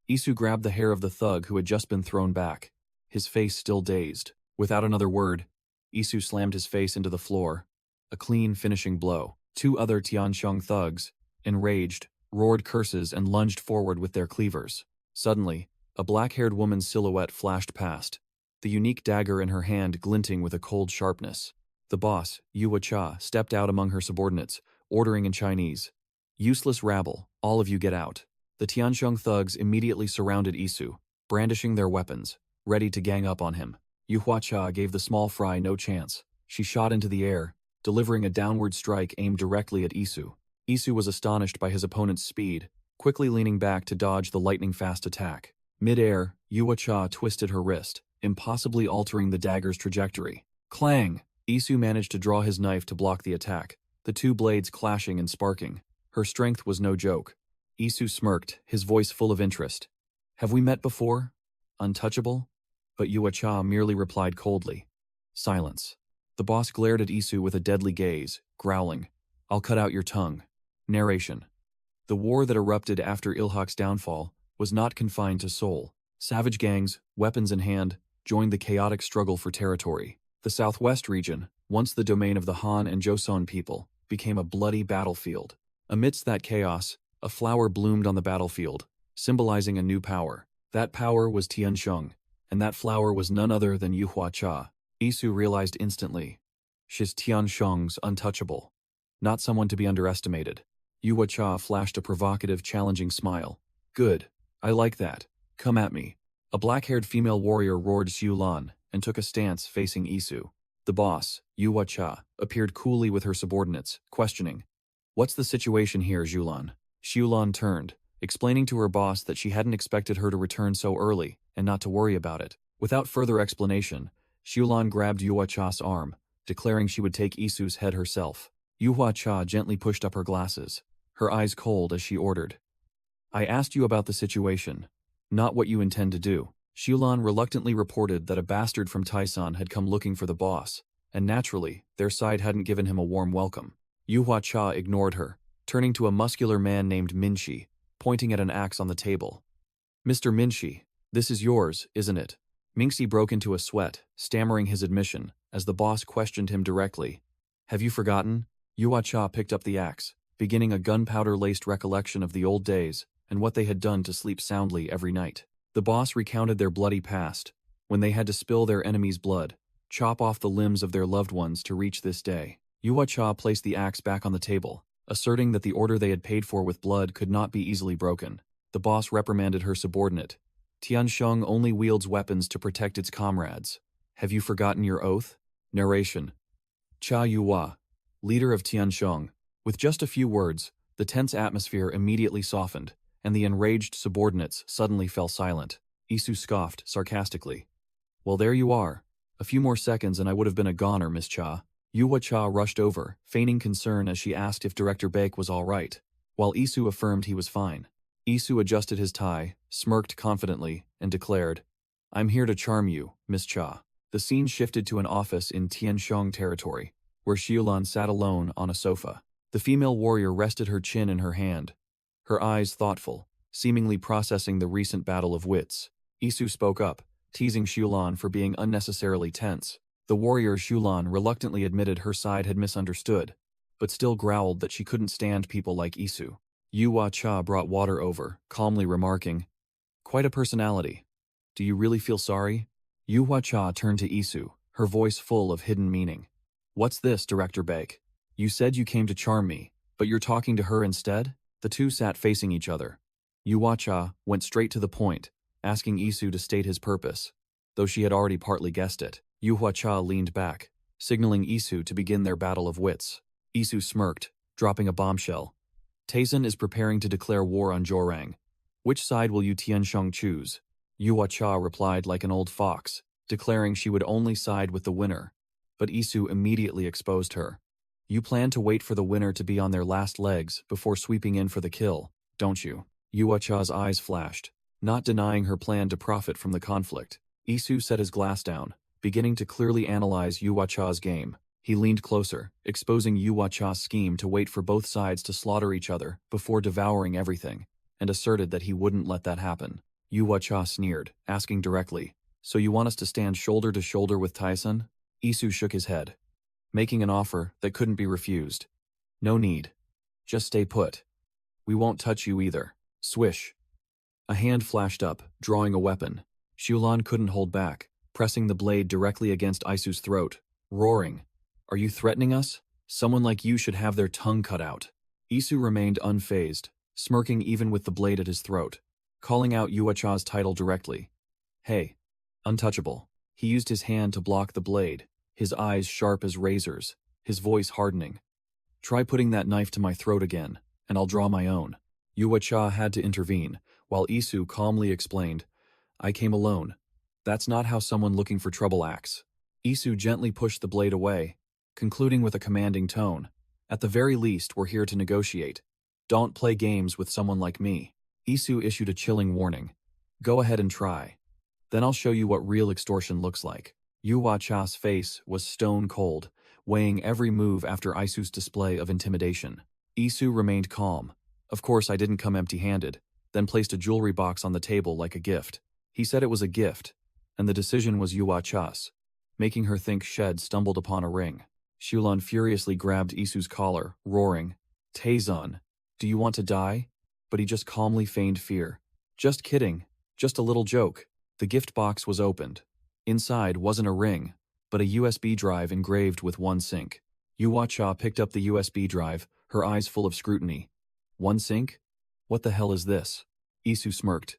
Isu grabbed the hair of the thug who had just been thrown back, his face still dazed. Without another word, Isu slammed his face into the floor, a clean finishing blow. Two other Tianxiong thugs, enraged, roared curses and lunged forward with their cleavers. Suddenly, a black-haired woman's silhouette flashed past, the unique dagger in her hand glinting with a cold sharpness. The boss, Yuwa-cha, stepped out among her subordinates, ordering in Chinese, "Useless rabble, all of you get out." The Tiansheng thugs immediately surrounded Isu, brandishing their weapons, ready to gang up on him. Yuhua-cha gave the small fry no chance. She shot into the air, delivering a downward strike aimed directly at Isu. Isu was astonished by his opponent's speed, quickly leaning back to dodge the lightning-fast attack. Mid-air, Yuwa-cha twisted her wrist, impossibly altering the dagger's trajectory. Clang! Isu managed to draw his knife to block the attack, the two blades clashing and sparking. Her strength was no joke. Isu smirked, his voice full of interest. "Have we met before? Untouchable?" But Yuwa-cha merely replied coldly. Silence. The boss glared at Isu with a deadly gaze, growling, "I'll cut out your tongue." Narration. The war that erupted after Ilhak's downfall was not confined to Seoul. Savage gangs, weapons in hand, joined the chaotic struggle for territory. The southwest region, once the domain of the Han and Joseon people, became a bloody battlefield. Amidst that chaos, a flower bloomed on the battlefield, symbolizing a new power. That power was Tiansheng, and that flower was none other than Yuhua-cha. Isu realized instantly. She's Tiansheng's untouchable. Not someone to be underestimated. Yuhua-cha flashed a provocative, challenging smile. "Good. I like that. Come at me." A black-haired female warrior roared Xiulan and took a stance facing Isu. The boss, Yuhua-cha, appeared coolly with her subordinates, questioning, "What's the situation here, Xiulan?" Xiulan turned, explaining to her boss that she hadn't expected her to return so early and not to worry about it. Without further explanation, Xiulan grabbed Yuhua-cha's arm, declaring she would take Isu's head herself. Yuhua-cha gently pushed up her glasses, her eyes cold as she ordered, "I asked you about the situation, not what you intend to do." Xiulan reluctantly reported that a bastard from Taisan had come looking for the boss, and naturally, their side hadn't given him a warm welcome. Yuhua-cha ignored her, turning to a muscular man named Minshi, pointing at an axe on the table. "Mr. Minshi, this is yours, isn't it?" Minshi broke into a sweat, stammering his admission, as the boss questioned him directly. "Have you forgotten?" Yuhua-cha picked up the axe, beginning a gunpowder-laced recollection of the old days and what they had done to sleep soundly every night. The boss recounted their bloody past, when they had to spill their enemy's blood, chop off the limbs of their loved ones to reach this day. Yuhua-cha placed the axe back on the table, asserting that the order they had paid for with blood could not be easily broken. The boss reprimanded her subordinate. "Tiansheng only wields weapons to protect its comrades. Have you forgotten your oath?" Narration. Cha Yuhua, leader of Tiansheng. With just a few words, the tense atmosphere immediately softened, and the enraged subordinates suddenly fell silent. Isu scoffed sarcastically. "Well, there you are. A few more seconds and I would have been a goner, Miss Cha." Yuhua-cha rushed over, feigning concern as she asked if Director Baek was all right, while Isu affirmed he was fine. Isu adjusted his tie, smirked confidently, and declared, "I'm here to charm you, Miss Cha." The scene shifted to an office in Tiansheng territory, where Xiulan sat alone on a sofa. The female warrior rested her chin in her hand, her eyes thoughtful, seemingly processing the recent battle of wits. Isu spoke up, teasing Xiulan for being unnecessarily tense. The warrior Xiulan reluctantly admitted her side had misunderstood, but still growled that she couldn't stand people like Isu. Yuhua-cha brought water over, calmly remarking, "Quite a personality. Do you really feel sorry?" Yuhua-cha turned to Isu, her voice full of hidden meaning. "What's this, Director Baek? You said you came to charm me, but you're talking to her instead?" The two sat facing each other. Yuhua-cha went straight to the point, asking Isu to state his purpose, though she had already partly guessed it. Yuhua-cha leaned back, signaling Isu to begin their battle of wits. Isu smirked, dropping a bombshell. "Taisen is preparing to declare war on Joraing. Which side will you Tiansheng choose?" Yuhua-cha replied like an old fox, declaring she would only side with the winner. But Isu immediately exposed her. "You plan to wait for the winner to be on their last legs before sweeping in for the kill, don't you?" Yuhua-cha's eyes flashed, not denying her plan to profit from the conflict. Isu set his glass down, beginning to clearly analyze Yuhua-cha's game. He leaned closer, exposing Yuhua-cha's scheme to wait for both sides to slaughter each other before devouring everything, and asserted that he wouldn't let that happen. Yuhua-cha sneered, asking directly, "So you want us to stand shoulder to shoulder with Taisen?" Isu shook his head, making an offer that couldn't be refused. "No need. Just stay put." We won't touch you either. Swish. A hand flashed up, drawing a weapon. Xiulan couldn't hold back, pressing the blade directly against Isu's throat, roaring. Are you threatening us? Someone like you should have their tongue cut out. Isu remained unfazed, smirking even with the blade at his throat, calling out Yuacha's title directly. Hey. Untouchable. He used his hand to block the blade, his eyes sharp as razors, his voice hardening. Try putting that knife to my throat again, and I'll draw my own. Yuacha had to intervene, while Isu calmly explained, I came alone. That's not how someone looking for trouble acts. Isu gently pushed the blade away, concluding with a commanding tone. At the very least, we're here to negotiate. Don't play games with someone like me. Isu issued a chilling warning. Go ahead and try. Then I'll show you what real extortion looks like. Yuacha's face was stone cold, weighing every move after Isu's display of intimidation. Isu remained calm. Of course, I didn't come empty-handed, then placed a jewelry box on the table like a gift. He said it was a gift, and the decision was Yuacha's, making her think Shed stumbled upon a ring. Xiulan furiously grabbed Isu's collar, roaring, Taizan, do you want to die? But he just calmly feigned fear. Just kidding, just a little joke. The gift box was opened. Inside wasn't a ring, but a USB drive engraved with one sync. Yuacha picked up the USB drive, her eyes full of scrutiny. One sync? What the hell is this? Isu smirked.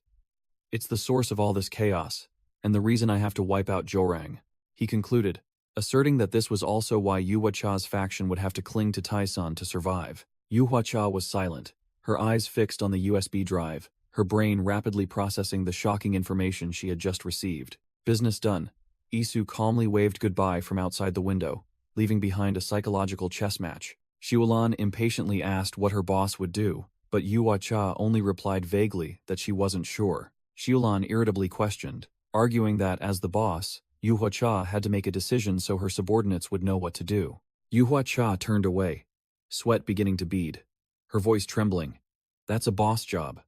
It's the source of all this chaos, and the reason I have to wipe out Jorang. He concluded, asserting that this was also why Yuacha's faction would have to cling to Taisan to survive. Yuacha was silent, her eyes fixed on the USB drive, her brain rapidly processing the shocking information she had just received. Business done. Isu calmly waved goodbye from outside the window, leaving behind a psychological chess match. Xiulan impatiently asked what her boss would do, but Yuacha only replied vaguely that she wasn't sure. Xiulan irritably questioned, arguing that as the boss, Yuacha had to make a decision so her subordinates would know what to do. Yuacha turned away, sweat beginning to bead, her voice trembling. That's a boss job.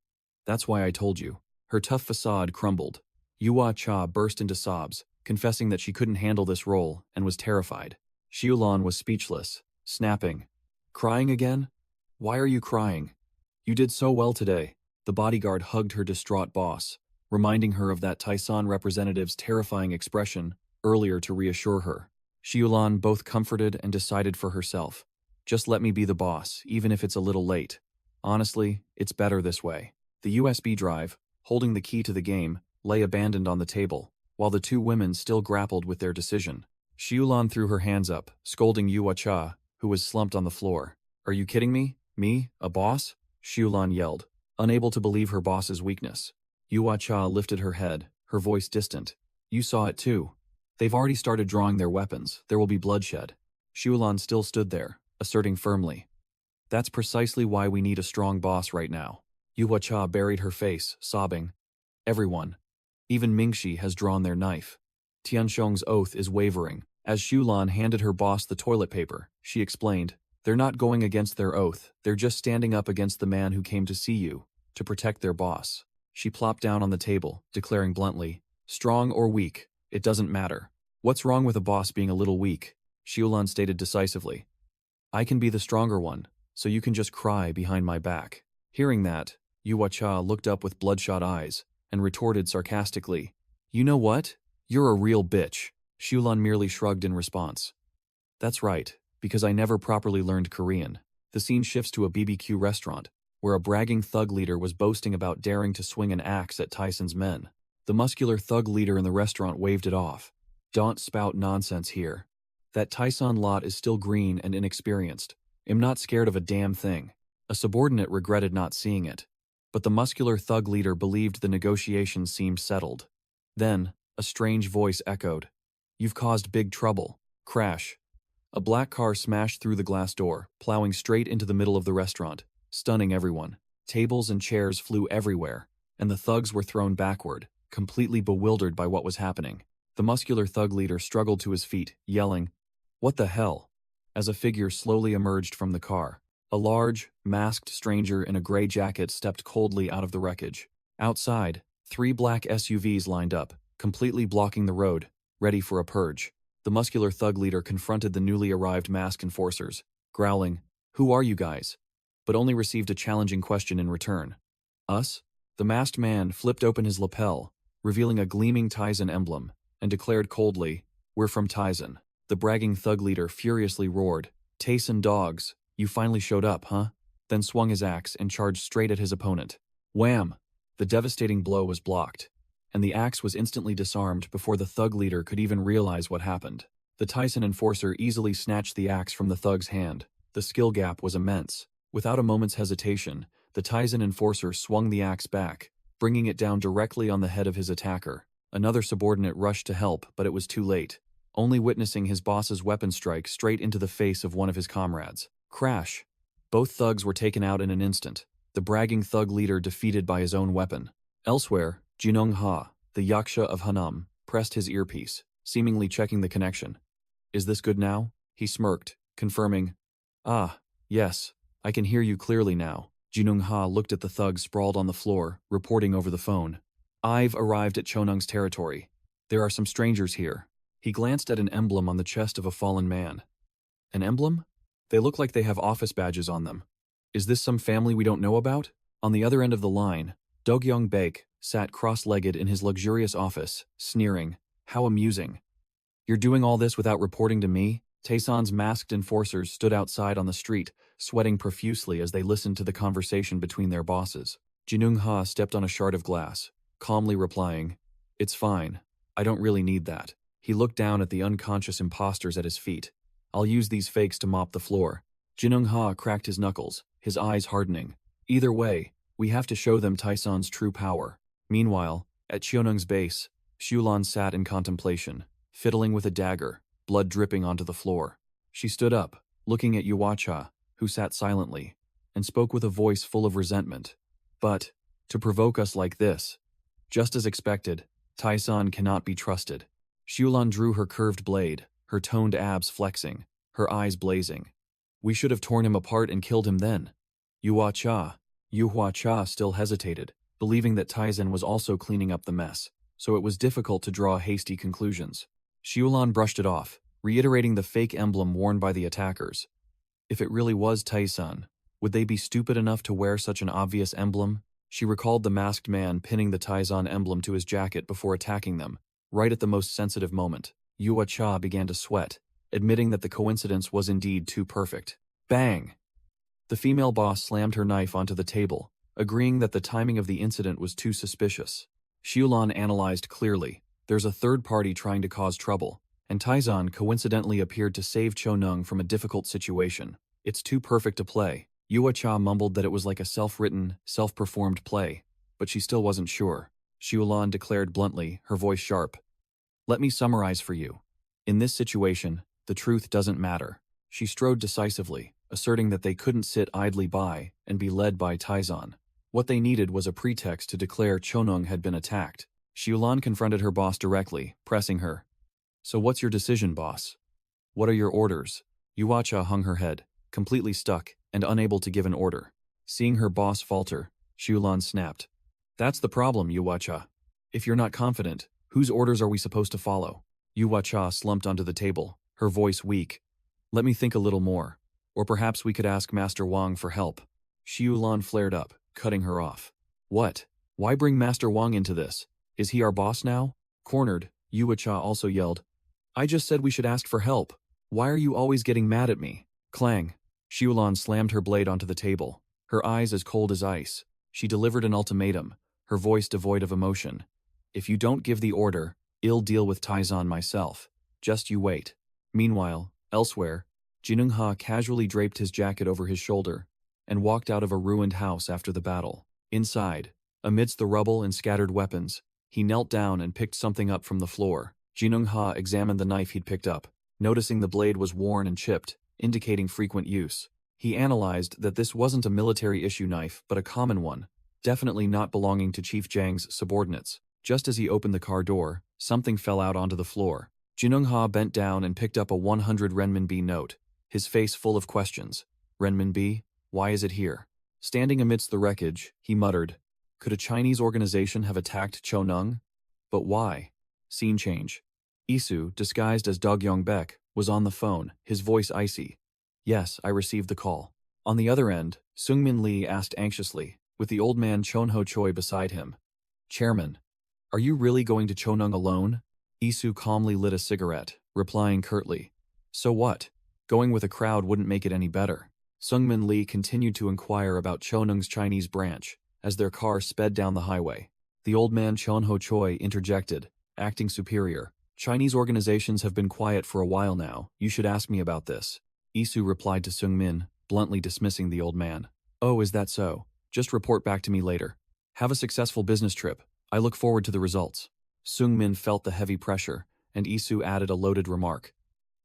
That's why I told you. Her tough facade crumbled. Yuacha burst into sobs, confessing that she couldn't handle this role and was terrified. Xiulan was speechless, snapping. Crying again? Why are you crying? You did so well today. The bodyguard hugged her distraught boss, reminding her of that Taisan representative's terrifying expression earlier to reassure her. Xiulan both comforted and decided for herself. Just let me be the boss, even if it's a little late. Honestly, it's better this way. The USB drive, holding the key to the game, lay abandoned on the table, while the two women still grappled with their decision. Xiulan threw her hands up, scolding Yuacha, who was slumped on the floor. Are you kidding me? Me? A boss? Xiulan yelled, unable to believe her boss's weakness. Yuacha lifted her head, her voice distant. You saw it too. They've already started drawing their weapons. There will be bloodshed. Xiulan still stood there, asserting firmly. That's precisely why we need a strong boss right now. Yuacha buried her face, sobbing. Everyone, even Mingxi, has drawn their knife. Tianshong's oath is wavering. As Xiulan handed her boss the toilet paper, she explained, they're not going against their oath, they're just standing up against the man who came to see you, to protect their boss. She plopped down on the table, declaring bluntly, strong or weak, it doesn't matter. What's wrong with a boss being a little weak? Xiulan stated decisively. I can be the stronger one, so you can just cry behind my back. Hearing that, Yuacha looked up with bloodshot eyes and retorted sarcastically, you know what? You're a real bitch. Xiulan merely shrugged in response. That's right, because I never properly learned Korean. The scene shifts to a BBQ restaurant, where a bragging thug leader was boasting about daring to swing an axe at Tyson's men. The muscular thug leader in the restaurant waved it off. Don't spout nonsense here. That Tyson lot is still green and inexperienced. I'm not scared of a damn thing. A subordinate regretted not seeing it. But the muscular thug leader believed the negotiations seemed settled. Then, a strange voice echoed. You've caused big trouble. Crash. A black car smashed through the glass door, plowing straight into the middle of the restaurant, stunning everyone. Tables and chairs flew everywhere, and the thugs were thrown backward, completely bewildered by what was happening. The muscular thug leader struggled to his feet, yelling, "What the hell?" as a figure slowly emerged from the car. A large, masked stranger in a gray jacket stepped coldly out of the wreckage. Outside, 3 black SUVs lined up, completely blocking the road, ready for a purge. The muscular thug leader confronted the newly arrived masked enforcers, growling, "Who are you guys? but only received a challenging question in return. Us? The masked man flipped open his lapel, revealing a gleaming Tizen emblem, and declared coldly, "We're from Tizen." The bragging thug leader furiously roared, "Tayson dogs, you finally showed up, huh?" Then swung his axe and charged straight at his opponent. Wham! The devastating blow was blocked, and the axe was instantly disarmed before the thug leader could even realize what happened. The Tyson enforcer easily snatched the axe from the thug's hand. The skill gap was immense. Without a moment's hesitation, the Tizen enforcer swung the axe back, bringing it down directly on the head of his attacker. Another subordinate rushed to help, but it was too late, only witnessing his boss's weapon strike straight into the face of one of his comrades. Crash! Both thugs were taken out in an instant, the bragging thug leader defeated by his own weapon. Elsewhere, Jinung Ha, the Yaksha of Hanam, pressed his earpiece, seemingly checking the connection. "Is this good now?" He smirked, confirming, "Ah, yes, I can hear you clearly now." Jinung Ha looked at the thug sprawled on the floor, reporting over the phone. "I've arrived at Chonung's territory. There are some strangers here." He glanced at an emblem on the chest of a fallen man. An emblem? They look like they have office badges on them. Is this some family we don't know about? On the other end of the line, Dogyong Baek sat cross-legged in his luxurious office, sneering, "How amusing. You're doing all this without reporting to me?" Taeson's masked enforcers stood outside on the street, sweating profusely as they listened to the conversation between their bosses. Jinung Ha stepped on a shard of glass, calmly replying, "It's fine. I don't really need that." He looked down at the unconscious imposters at his feet. "I'll use these fakes to mop the floor." Jinung Ha cracked his knuckles, his eyes hardening. "Either way, we have to show them Taison's true power." Meanwhile, at Chionung's base, Shulan sat in contemplation, fiddling with a dagger, blood dripping onto the floor. She stood up, looking at Yuacha, who sat silently, and spoke with a voice full of resentment. "But, to provoke us like this, just as expected, Taison cannot be trusted." Shulan drew her curved blade, her toned abs flexing, her eyes blazing. "We should have torn him apart and killed him then." Yuhua-cha still hesitated, believing that Taizen was also cleaning up the mess, so it was difficult to draw hasty conclusions. Shulan brushed it off, reiterating the fake emblem worn by the attackers. If it really was Taison, would they be stupid enough to wear such an obvious emblem? She recalled the masked man pinning the Taizan emblem to his jacket before attacking them, right at the most sensitive moment. Yuacha began to sweat, admitting that the coincidence was indeed too perfect. Bang! The female boss slammed her knife onto the table, agreeing that the timing of the incident was too suspicious. Shulan analyzed clearly. There's a third party trying to cause trouble, and Taizan coincidentally appeared to save Chonung from a difficult situation. It's too perfect to play. Yuacha mumbled that it was like a self-written, self-performed play, but she still wasn't sure. Shulan declared bluntly, her voice sharp. "Let me summarize for you. In this situation, the truth doesn't matter." She strode decisively, asserting that they couldn't sit idly by and be led by Taizan. What they needed was a pretext to declare Chonung had been attacked. Shulan confronted her boss directly, pressing her. "So what's your decision, boss? What are your orders?" Yuacha hung her head, completely stuck and unable to give an order. Seeing her boss falter, Shulan snapped. "That's the problem, Yuacha. If you're not confident, whose orders are we supposed to follow?" Yuacha slumped onto the table, her voice weak. "Let me think a little more. Or perhaps we could ask Master Wang for help." Shulan flared up, cutting her off. "What? Why bring Master Wang into this? Is he our boss now?" Cornered, Yuacha also yelled, "I just said we should ask for help. Why are you always getting mad at me?" Clang. Shulan slammed her blade onto the table, her eyes as cold as ice. She delivered an ultimatum, her voice devoid of emotion. "If you don't give the order, I'll deal with Taizan myself. Just you wait." Meanwhile, elsewhere, Jinung Ha casually draped his jacket over his shoulder and walked out of a ruined house after the battle. Inside, amidst the rubble and scattered weapons, he knelt down and picked something up from the floor. Jinung Ha examined the knife he'd picked up, noticing the blade was worn and chipped, indicating frequent use. He analyzed that this wasn't a military-issue knife, but a common one, definitely not belonging to Chief Zhang's subordinates. Just as he opened the car door, something fell out onto the floor. Jinung Ha bent down and picked up a 100 renminbi note, his face full of questions. "Renminbi? Why is it here?" Standing amidst the wreckage, he muttered, "Could a Chinese organization have attacked Chonung? But why?" Scene change. Isu, disguised as Dogyong Baek, was on the phone, his voice icy. "Yes, I received the call. On the other end, Seungmin Lee asked anxiously, with the old man Chonho Choi beside him. Chairman, are you really going to Chonung alone? Isu calmly lit a cigarette, replying curtly. So what? Going with a crowd wouldn't make it any better. Seungmin Lee continued to inquire about Chonung's Chinese branch, as their car sped down the highway. The old man Chonho Choi interjected, acting superior. Chinese organizations have been quiet for a while now, you should ask me about this. Isu replied to Seungmin, bluntly dismissing the old man. Oh, is that so? Just report back to me later. Have a successful business trip. I look forward to the results. Seungmin felt the heavy pressure, and Isu added a loaded remark.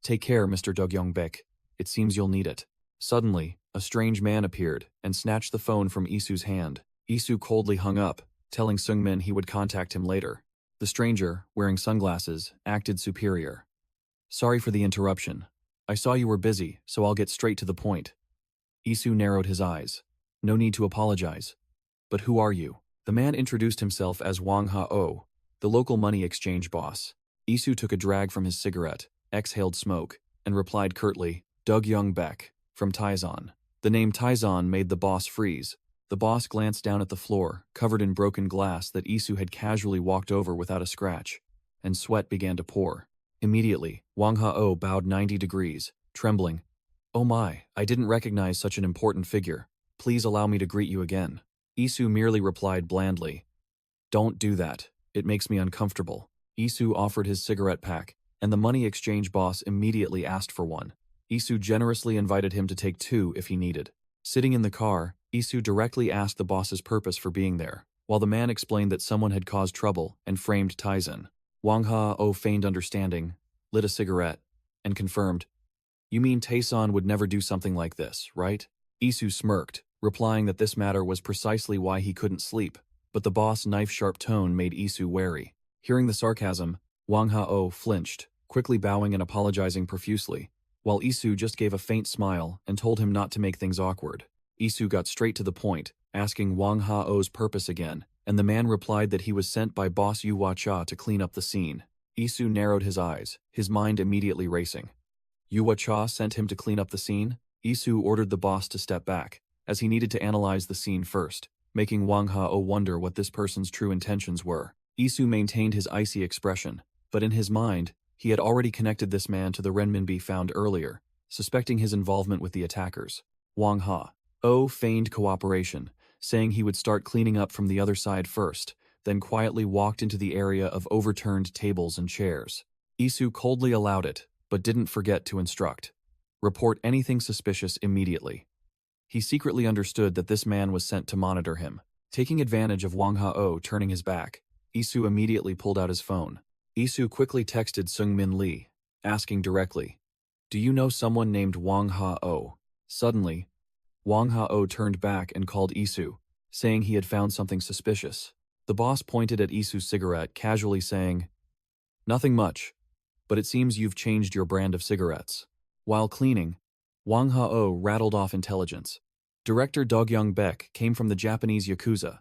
Take care, Mr. Dogyong-baek. It seems you'll need it. Suddenly, a strange man appeared and snatched the phone from Isu's hand. Isu coldly hung up, telling Seungmin he would contact him later. The stranger, wearing sunglasses, acted superior. Sorry for the interruption. I saw you were busy, so I'll get straight to the point. Isu narrowed his eyes. No need to apologize. But who are you? The man introduced himself as Wang Ha-oh, the local money exchange boss. Isu took a drag from his cigarette, exhaled smoke, and replied curtly, Dogyong-baek, from Taizan. The name Taizan made the boss freeze. The boss glanced down at the floor, covered in broken glass that Isu had casually walked over without a scratch, and sweat began to pour. Immediately, Wang Ha-oh bowed 90 degrees, trembling. Oh my, I didn't recognize such an important figure. Please allow me to greet you again. Isu merely replied blandly. Don't do that. It makes me uncomfortable. Isu offered his cigarette pack, and the money exchange boss immediately asked for one. Isu generously invited him to take 2 if he needed. Sitting in the car, Isu directly asked the boss's purpose for being there, while the man explained that someone had caused trouble and framed Taizan. Wang Ha-oh feigned understanding, lit a cigarette, and confirmed, You mean Taizan would never do something like this, right? Isu smirked, replying that this matter was precisely why he couldn't sleep, but the boss' knife-sharp tone made Isu wary. Hearing the sarcasm, Wang Ha-oh flinched, quickly bowing and apologizing profusely, while Isu just gave a faint smile and told him not to make things awkward. Isu got straight to the point, asking Wang Ha-oh's purpose again, and the man replied that he was sent by boss Yu Hua-cha to clean up the scene. Isu narrowed his eyes, his mind immediately racing. Yu Hua-cha sent him to clean up the scene? Isu ordered the boss to step back, as he needed to analyze the scene first, making Wang Ha-oh wonder what this person's true intentions were. Isu maintained his icy expression, but in his mind, he had already connected this man to the renminbi found earlier, suspecting his involvement with the attackers. Wang Ha-oh feigned cooperation, saying he would start cleaning up from the other side first, then quietly walked into the area of overturned tables and chairs. Isu coldly allowed it, but didn't forget to instruct. Report anything suspicious immediately. He secretly understood that this man was sent to monitor him. Taking advantage of Wang Ha-oh turning his back, Isu immediately pulled out his phone. Isu quickly texted Seungmin Lee, asking directly, Do you know someone named Wang Ha-oh? Suddenly, Wang Ha-oh turned back and called Isu, saying he had found something suspicious. The boss pointed at Isu's cigarette, casually saying, Nothing much, but it seems you've changed your brand of cigarettes. While cleaning, Wang Ha-oh rattled off intelligence. Director Dogyong-baek came from the Japanese Yakuza,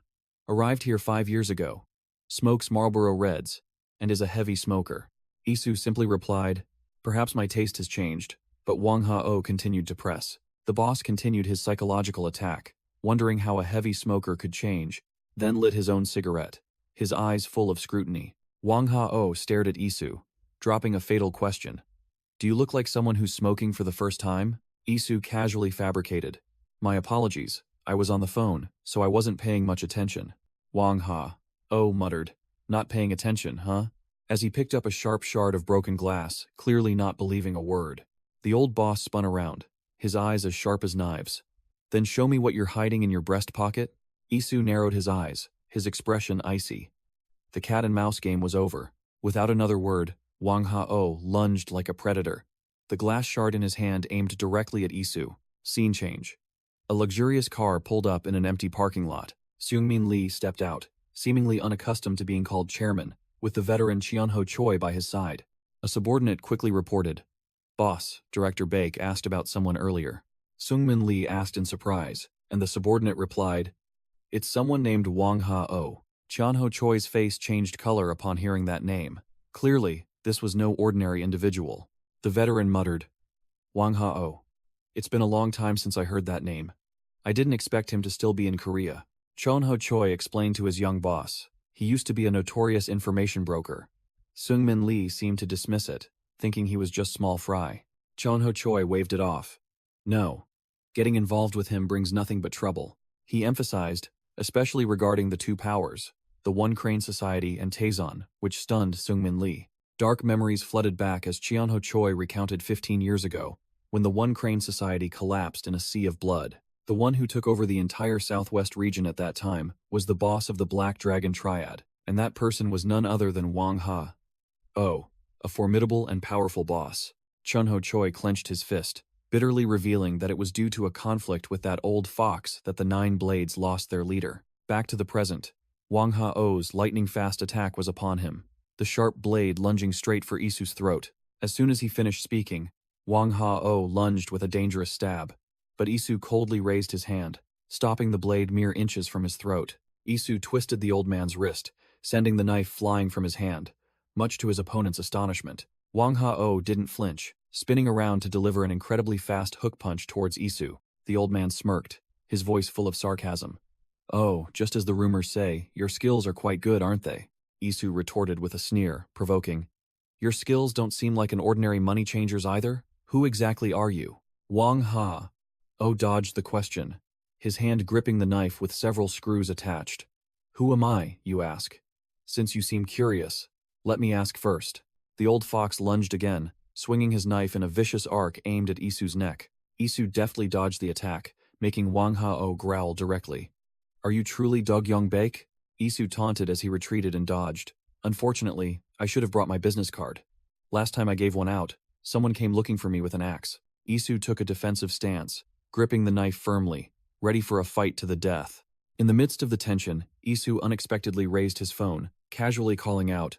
arrived here 5 years ago, smokes Marlboro Reds, and is a heavy smoker. Isu simply replied, Perhaps my taste has changed, but Wang Ha-oh continued to press. The boss continued his psychological attack, wondering how a heavy smoker could change, then lit his own cigarette, his eyes full of scrutiny. Wang Ha-oh stared at Isu, dropping a fatal question. Do you look like someone who's smoking for the first time? Isu casually fabricated. My apologies, I was on the phone, so I wasn't paying much attention. Wang Ha-oh muttered. Not paying attention, huh? As he picked up a sharp shard of broken glass, clearly not believing a word. The old boss spun around, his eyes as sharp as knives. Then show me what you're hiding in your breast pocket? Isu narrowed his eyes, his expression icy. The cat-and-mouse game was over. Without another word, Wang Ha-oh lunged like a predator. The glass shard in his hand aimed directly at Isu. Scene change. A luxurious car pulled up in an empty parking lot. Seungmin Lee stepped out, seemingly unaccustomed to being called chairman, with the veteran Chonho Choi by his side. A subordinate quickly reported, Boss, Director Baek asked about someone earlier. Seungmin Lee asked in surprise, and the subordinate replied, It's someone named Wang Ha-oh. Chonho Choi's face changed color upon hearing that name. Clearly, this was no ordinary individual. The veteran muttered, Wang Ha-oh. It's been a long time since I heard that name. I didn't expect him to still be in Korea. Chon-ho Choi explained to his young boss. He used to be a notorious information broker. Seung-min Lee seemed to dismiss it, thinking he was just small fry. Chon-ho Choi waved it off. No. Getting involved with him brings nothing but trouble. He emphasized, especially regarding the two powers, the One Crane Society and Taezon, which stunned Seung-min Lee. Dark memories flooded back as Chon-ho Choi recounted 15 years ago, when the One Crane Society collapsed in a sea of blood. The one who took over the entire southwest region at that time was the boss of the Black Dragon Triad, and that person was none other than Wang Ha. Oh, a formidable and powerful boss. Chon-ho Choi clenched his fist, bitterly revealing that it was due to a conflict with that old fox that the Nine Blades lost their leader. Back to the present. Wang Ha-oh's lightning-fast attack was upon him, the sharp blade lunging straight for Isu's throat. As soon as he finished speaking, Wang Ha-oh lunged with a dangerous stab, but Isu coldly raised his hand, stopping the blade mere inches from his throat. Isu twisted the old man's wrist, sending the knife flying from his hand, much to his opponent's astonishment. Wang Ha-oh didn't flinch, spinning around to deliver an incredibly fast hook punch towards Isu. The old man smirked, his voice full of sarcasm. Oh, just as the rumors say, your skills are quite good, aren't they? Isu retorted with a sneer, provoking. Your skills don't seem like an ordinary money changer's either? Who exactly are you? Wang Ha-oh dodged the question, his hand gripping the knife with several screws attached. Who am I, you ask? Since you seem curious, let me ask first. The old fox lunged again, swinging his knife in a vicious arc aimed at Isu's neck. Isu deftly dodged the attack, making Wang Ha-oh growl directly. Are you truly Dog Young Bake? Isu taunted as he retreated and dodged. Unfortunately, I should have brought my business card. Last time I gave one out, someone came looking for me with an axe. Isu took a defensive stance, gripping the knife firmly, ready for a fight to the death. In the midst of the tension, Isu unexpectedly raised his phone, casually calling out,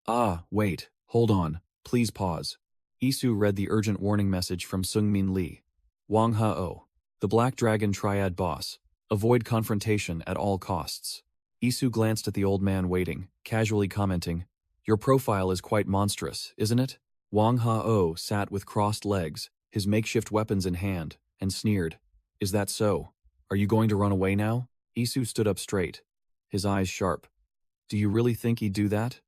"Ah, wait, hold on, please pause." Isu read the urgent warning message from Seung-min Lee. Wang Ha-oh, the Black Dragon Triad boss. Avoid confrontation at all costs. Isu glanced at the old man waiting, casually commenting, "Your profile is quite monstrous, isn't it?" Wang Ha-oh sat with crossed legs, his makeshift weapons in hand, and sneered. Is that so? Are you going to run away now? Isu stood up straight, his eyes sharp. Do you really think he'd do that?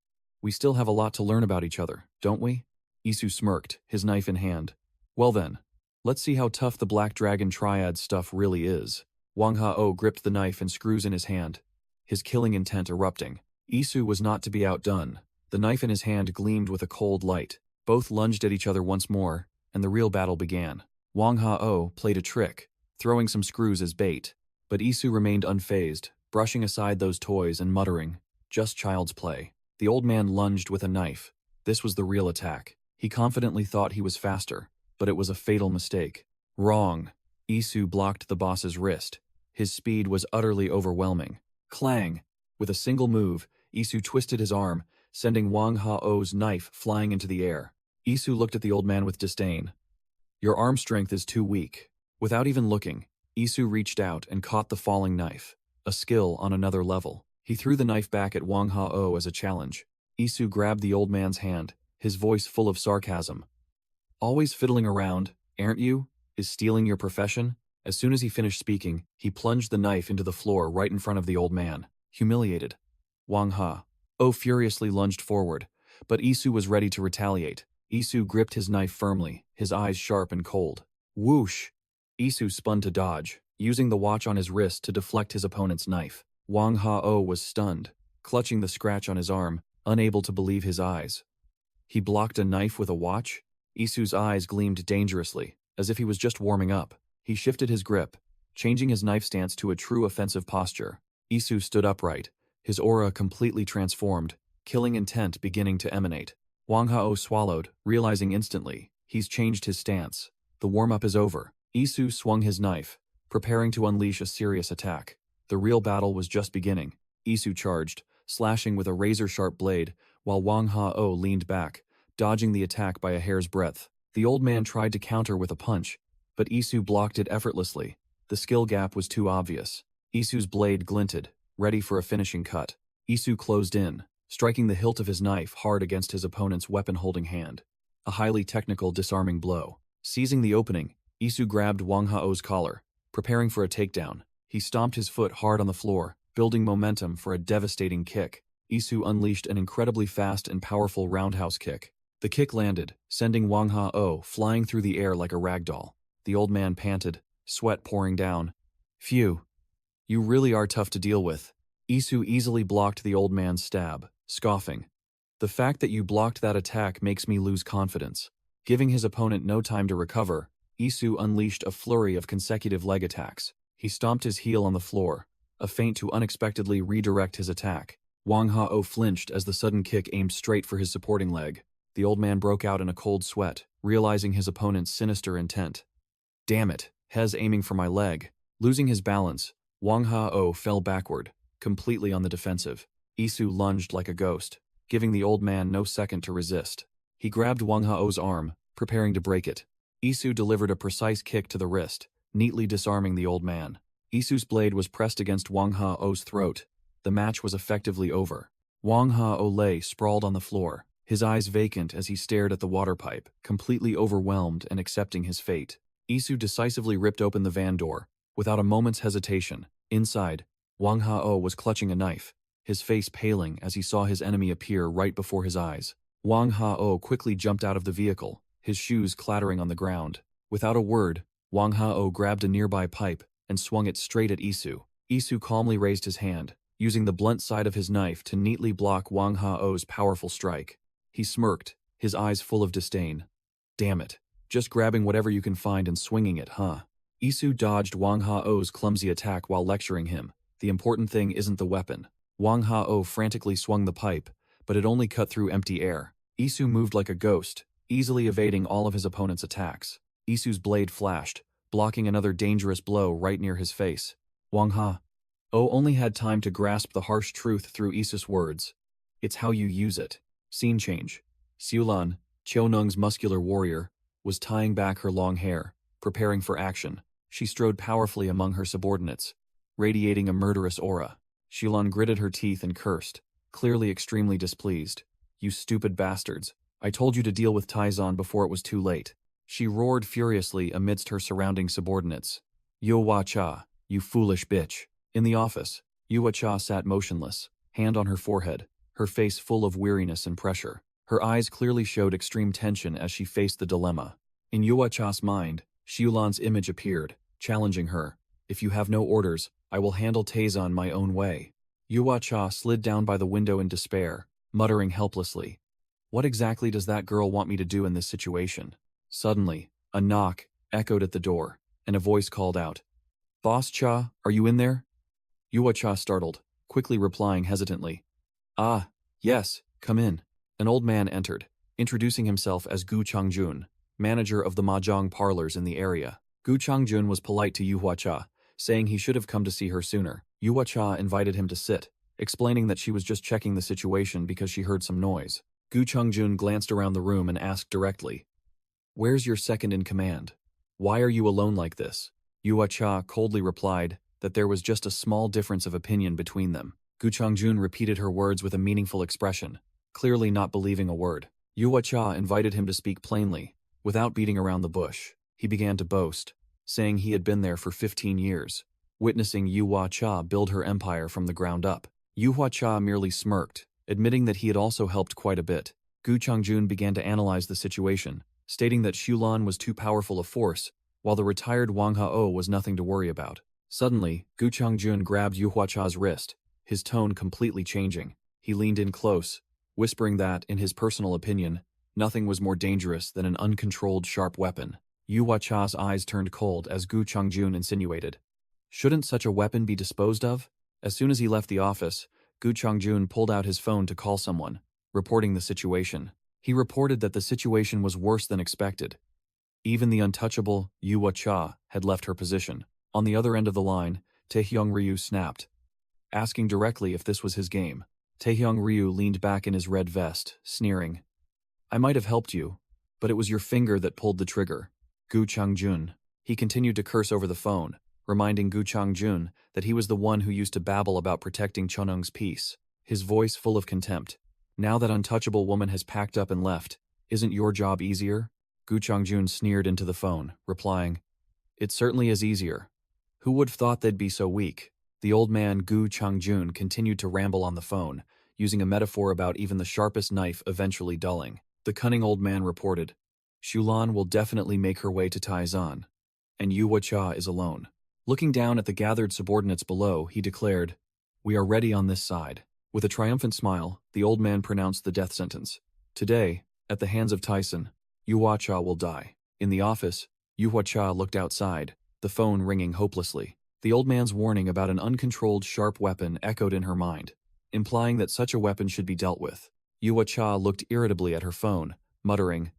We still have a lot to learn about each other, don't we? Isu smirked, his knife in hand. Well then, let's see how tough the Black Dragon Triad stuff really is. Wang Ha-oh gripped the knife and screws in his hand, his killing intent erupting. Isu was not to be outdone. The knife in his hand gleamed with a cold light. Both lunged at each other once more, and the real battle began. Wang Ha-oh played a trick, throwing some screws as bait, but Isu remained unfazed, brushing aside those toys and muttering, "Just child's play." The old man lunged with a knife. This was the real attack. He confidently thought he was faster, but it was a fatal mistake. Wrong. Isu blocked the boss's wrist. His speed was utterly overwhelming. Clang! With a single move, Isu twisted his arm, sending Wang Ha-oh's knife flying into the air. Isu looked at the old man with disdain. Your arm strength is too weak. Without even looking, Isu reached out and caught the falling knife, a skill on another level. He threw the knife back at Wang Ha-oh as a challenge. Isu grabbed the old man's hand, his voice full of sarcasm. Always fiddling around, aren't you? Is stealing your profession? As soon as he finished speaking, he plunged the knife into the floor right in front of the old man. Humiliated, Wang Ha-oh furiously lunged forward, but Isu was ready to retaliate. Isu gripped his knife firmly, his eyes sharp and cold. Whoosh! Isu spun to dodge, using the watch on his wrist to deflect his opponent's knife. Wang Ha-oh was stunned, clutching the scratch on his arm, unable to believe his eyes. He blocked a knife with a watch? Isu's eyes gleamed dangerously, as if he was just warming up. He shifted his grip, changing his knife stance to a true offensive posture. Isu stood upright, his aura completely transformed, killing intent beginning to emanate. Wang Ha-oh swallowed, realizing instantly, he's changed his stance. The warm-up is over. Isu swung his knife, preparing to unleash a serious attack. The real battle was just beginning. Isu charged, slashing with a razor-sharp blade, while Wang Ha-oh leaned back, dodging the attack by a hair's breadth. The old man tried to counter with a punch, but Isu blocked it effortlessly. The skill gap was too obvious. Isu's blade glinted, ready for a finishing cut. Isu closed in, striking the hilt of his knife hard against his opponent's weapon-holding hand. A highly technical disarming blow. Seizing the opening, Isu grabbed Wang Hao's collar, preparing for a takedown. He stomped his foot hard on the floor, building momentum for a devastating kick. Isu unleashed an incredibly fast and powerful roundhouse kick. The kick landed, sending Wang Hao flying through the air like a ragdoll. The old man panted, sweat pouring down. Phew. You really are tough to deal with. Isu easily blocked the old man's stab, scoffing. The fact that you blocked that attack makes me lose confidence. Giving his opponent no time to recover, Isu unleashed a flurry of consecutive leg attacks. He stomped his heel on the floor, a feint to unexpectedly redirect his attack. Wang Hao flinched as the sudden kick aimed straight for his supporting leg. The old man broke out in a cold sweat, realizing his opponent's sinister intent. Damn it, Hez aiming for my leg. Losing his balance, Wang Hao fell backward, completely on the defensive. Isu lunged like a ghost, giving the old man no second to resist. He grabbed Wang Hao's arm, preparing to break it. Isu delivered a precise kick to the wrist, neatly disarming the old man. Isu's blade was pressed against Wang Hao's throat. The match was effectively over. Wang Hao lay sprawled on the floor, his eyes vacant as he stared at the water pipe, completely overwhelmed and accepting his fate. Isu decisively ripped open the van door, without a moment's hesitation. Inside, Wang Hao was clutching a knife, his face paling as he saw his enemy appear right before his eyes. Wang Hao quickly jumped out of the vehicle, his shoes clattering on the ground. Without a word, Wang Hao grabbed a nearby pipe and swung it straight at Isu. Isu calmly raised his hand, using the blunt side of his knife to neatly block Wang Hao's powerful strike. He smirked, his eyes full of disdain. Damn it, just grabbing whatever you can find and swinging it, huh? Isu dodged Wang Hao's clumsy attack while lecturing him. The important thing isn't the weapon. Wang Hao frantically swung the pipe, but it only cut through empty air. Isu moved like a ghost, easily evading all of his opponent's attacks. Isu's blade flashed, blocking another dangerous blow right near his face. Wang Hao only had time to grasp the harsh truth through Isu's words. It's how you use it. Scene change. Xiulan, Qiaoneng's muscular warrior, was tying back her long hair, preparing for action. She strode powerfully among her subordinates, radiating a murderous aura. Xiulan gritted her teeth and cursed, clearly extremely displeased. You stupid bastards. I told you to deal with Taizan before it was too late. She roared furiously amidst her surrounding subordinates. Yuhua Cha, you foolish bitch. In the office, Yuhua Cha sat motionless, hand on her forehead, her face full of weariness and pressure. Her eyes clearly showed extreme tension as she faced the dilemma. In Yuhua Cha's mind, Xiulan's image appeared, challenging her. If you have no orders, I will handle Taizan my own way. Yuhua Cha slid down by the window in despair, muttering helplessly. What exactly does that girl want me to do in this situation? Suddenly, a knock echoed at the door, and a voice called out. Boss Cha, are you in there? Yuhua Cha startled, quickly replying hesitantly. Ah, yes, come in. An old man entered, introducing himself as Gu Changjun, manager of the mahjong parlors in the area. Gu Changjun was polite to Yuhua Cha, saying he should have come to see her sooner. Yuhua Cha invited him to sit, explaining that she was just checking the situation because she heard some noise. Gu Changjun glanced around the room and asked directly, Where's your second in command? Why are you alone like this? Yuhua Cha coldly replied that there was just a small difference of opinion between them. Gu Changjun repeated her words with a meaningful expression, clearly not believing a word. Yuhua Cha invited him to speak plainly, without beating around the bush. He began to boast, saying he had been there for 15 years, witnessing Yuhua Cha build her empire from the ground up. Yuhua Cha merely smirked, admitting that he had also helped quite a bit. Gu Changjun began to analyze the situation, stating that Xiulan was too powerful a force, while the retired Wang Hao was nothing to worry about. Suddenly, Gu Changjun grabbed Yuhua Cha's wrist, his tone completely changing. He leaned in close, whispering that, in his personal opinion, nothing was more dangerous than an uncontrolled sharp weapon. Yuhua Cha's eyes turned cold as Gu Changjun insinuated. Shouldn't such a weapon be disposed of? As soon as he left the office, Gu Changjun pulled out his phone to call someone, reporting the situation. He reported that the situation was worse than expected. Even the untouchable Yuhua Cha had left her position. On the other end of the line, Taehyung Ryu snapped, asking directly if this was his game. Taehyung Ryu leaned back in his red vest, sneering. I might have helped you, but it was your finger that pulled the trigger. Gu Changjun. He continued to curse over the phone, reminding Gu Changjun that he was the one who used to babble about protecting Choneng's peace, his voice full of contempt. Now that untouchable woman has packed up and left, isn't your job easier? Gu Changjun sneered into the phone, replying, It certainly is easier. Who would have thought they'd be so weak? The old man Gu Changjun continued to ramble on the phone, using a metaphor about even the sharpest knife eventually dulling. The cunning old man reported, Shulan will definitely make her way to Taizan, and Yuwa is alone. Looking down at the gathered subordinates below, he declared, We are ready on this side. With a triumphant smile, the old man pronounced the death sentence. Today, at the hands of Tyson, Yuwa will die. In the office, Yuwa looked outside, the phone ringing hopelessly. The old man's warning about an uncontrolled sharp weapon echoed in her mind, implying that such a weapon should be dealt with. Yuwa looked irritably at her phone, muttering,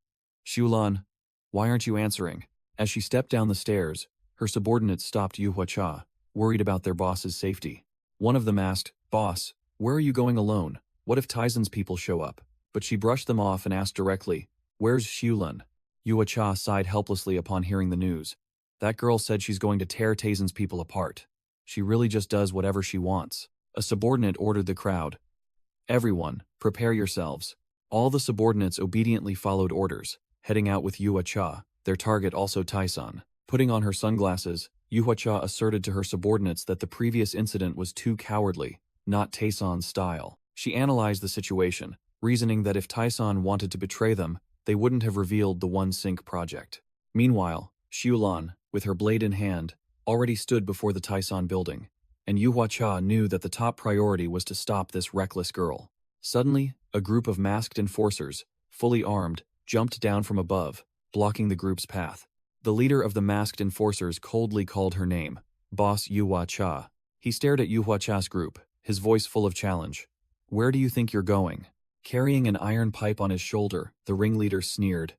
Shulan, why aren't you answering? As she stepped down the stairs, her subordinates stopped Yuwa, worried about their boss's safety. One of them asked, Boss, where are you going alone? What if Tyson's people show up? But she brushed them off and asked directly, Where's Shulan? Yuwa sighed helplessly upon hearing the news. That girl said she's going to tear Tyson's people apart. She really just does whatever she wants. A subordinate ordered the crowd. Everyone, prepare yourselves. All the subordinates obediently followed orders, heading out with Yuwa, their target also Tyson. Putting on her sunglasses, Yuwa asserted to her subordinates that the previous incident was too cowardly, not Tyson's style. She analyzed the situation, reasoning that if Tyson wanted to betray them, they wouldn't have revealed the One Sync project. Meanwhile, Shulan, with her blade in hand, already stood before the Tyson building, and Yuwa knew that the top priority was to stop this reckless girl. Suddenly, a group of masked enforcers, fully armed, jumped down from above, blocking the group's path. The leader of the masked enforcers coldly called her name, Boss Yuwa. He stared at Yuwa group, his voice full of challenge. Where do you think you're going? Carrying an iron pipe on his shoulder, the ringleader sneered.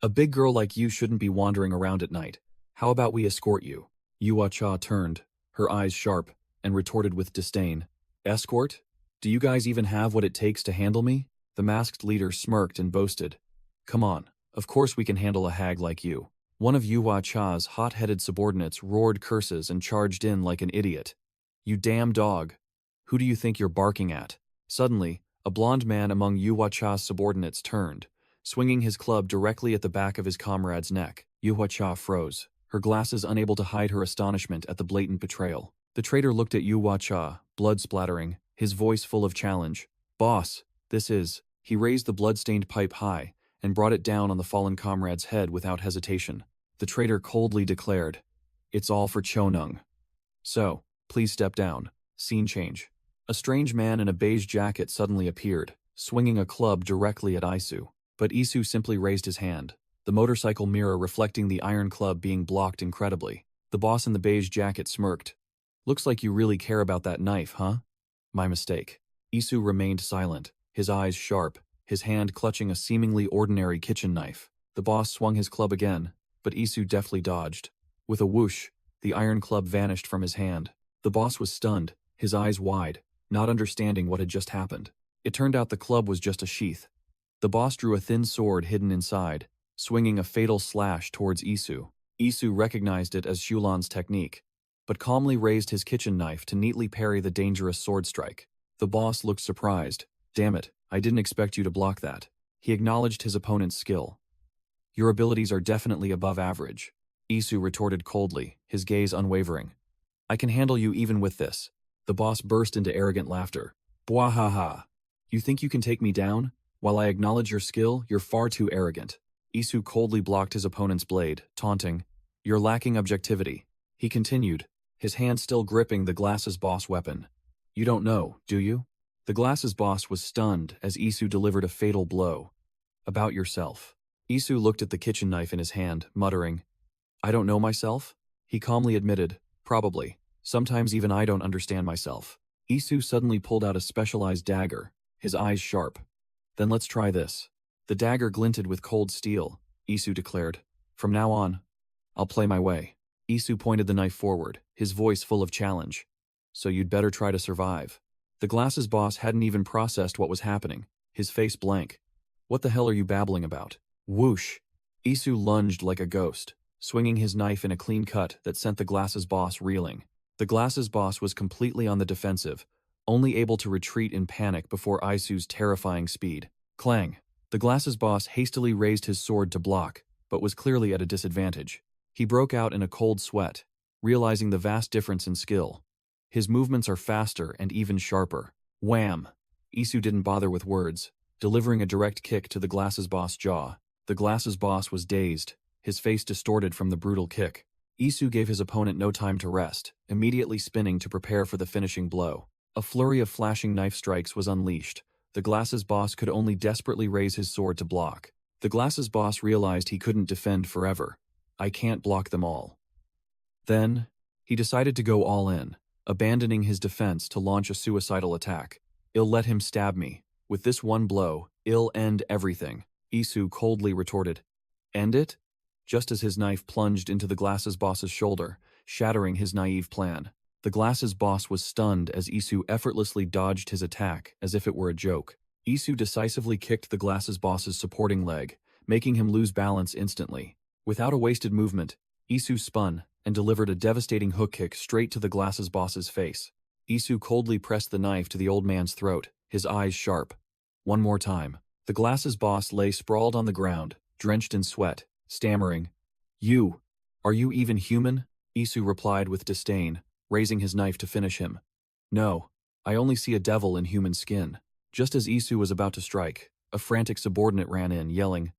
A big girl like you shouldn't be wandering around at night. How about we escort you? Yuwa turned, her eyes sharp, and retorted with disdain. Escort? Do you guys even have what it takes to handle me? The masked leader smirked and boasted. Come on, of course we can handle a hag like you. One of Yuwa hot-headed subordinates roared curses and charged in like an idiot. You damn dog. Who do you think you're barking at? Suddenly, a blond man among Yuwa subordinates turned, swinging his club directly at the back of his comrade's neck. Yuwa froze, her glasses unable to hide her astonishment at the blatant betrayal. The traitor looked at Yuwa, blood splattering, his voice full of challenge. Boss, this is... He raised the blood-stained pipe high and brought it down on the fallen comrade's head without hesitation. The traitor coldly declared, It's all for Chonung. So, please step down. Scene change. A strange man in a beige jacket suddenly appeared, swinging a club directly at Isu. But Isu simply raised his hand, the motorcycle mirror reflecting the iron club being blocked incredibly. The boss in the beige jacket smirked. Looks like you really care about that knife, huh? My mistake. Isu remained silent, his eyes sharp, his hand clutching a seemingly ordinary kitchen knife. The boss swung his club again, but Isu deftly dodged. With a whoosh, the iron club vanished from his hand. The boss was stunned, his eyes wide, not understanding what had just happened. It turned out the club was just a sheath. The boss drew a thin sword hidden inside, swinging a fatal slash towards Isu. Isu recognized it as Shulan's technique, but calmly raised his kitchen knife to neatly parry the dangerous sword strike. The boss looked surprised. Damn it, I didn't expect you to block that. He acknowledged his opponent's skill. Your abilities are definitely above average. Isu retorted coldly, his gaze unwavering. I can handle you even with this. The boss burst into arrogant laughter. Bwahaha. You think you can take me down? While I acknowledge your skill, you're far too arrogant. Isu coldly blocked his opponent's blade, taunting. You're lacking objectivity. He continued, his hand still gripping the Glasses boss weapon. You don't know, do you? The Glasses boss was stunned as Isu delivered a fatal blow. About yourself. Isu looked at the kitchen knife in his hand, muttering. I don't know myself? He calmly admitted, probably. Sometimes even I don't understand myself. Isu suddenly pulled out a specialized dagger, his eyes sharp. Then let's try this. The dagger glinted with cold steel, Isu declared. From now on, I'll play my way. Isu pointed the knife forward, his voice full of challenge. So you'd better try to survive. The Glasses boss hadn't even processed what was happening, his face blank. What the hell are you babbling about? Whoosh! Isu lunged like a ghost, swinging his knife in a clean cut that sent the Glasses boss reeling. The Glasses boss was completely on the defensive, only able to retreat in panic before Isu's terrifying speed. Clang! The Glasses boss hastily raised his sword to block, but was clearly at a disadvantage. He broke out in a cold sweat, realizing the vast difference in skill. His movements are faster and even sharper. Wham! Isu didn't bother with words, delivering a direct kick to the Glasses Boss' jaw. The Glasses Boss was dazed, his face distorted from the brutal kick. Isu gave his opponent no time to rest, immediately spinning to prepare for the finishing blow. A flurry of flashing knife strikes was unleashed. The Glasses Boss could only desperately raise his sword to block. The Glasses Boss realized he couldn't defend forever. I can't block them all. Then, he decided to go all in, abandoning his defense to launch a suicidal attack. I'll let him stab me. With this one blow, I'll end everything, Isu coldly retorted. End it? Just as his knife plunged into the Glasses Boss's shoulder, shattering his naive plan. The Glasses Boss was stunned as Isu effortlessly dodged his attack as if it were a joke. Isu decisively kicked the Glasses Boss's supporting leg, making him lose balance instantly. Without a wasted movement, Isu spun and delivered a devastating hook kick straight to the Glasses Boss's face. Isu coldly pressed the knife to the old man's throat, his eyes sharp. One more time. The Glasses Boss lay sprawled on the ground, drenched in sweat, stammering. Are you even human? Isu replied with disdain, raising his knife to finish him. No, I only see a devil in human skin. Just as Isu was about to strike, a frantic subordinate ran in, yelling,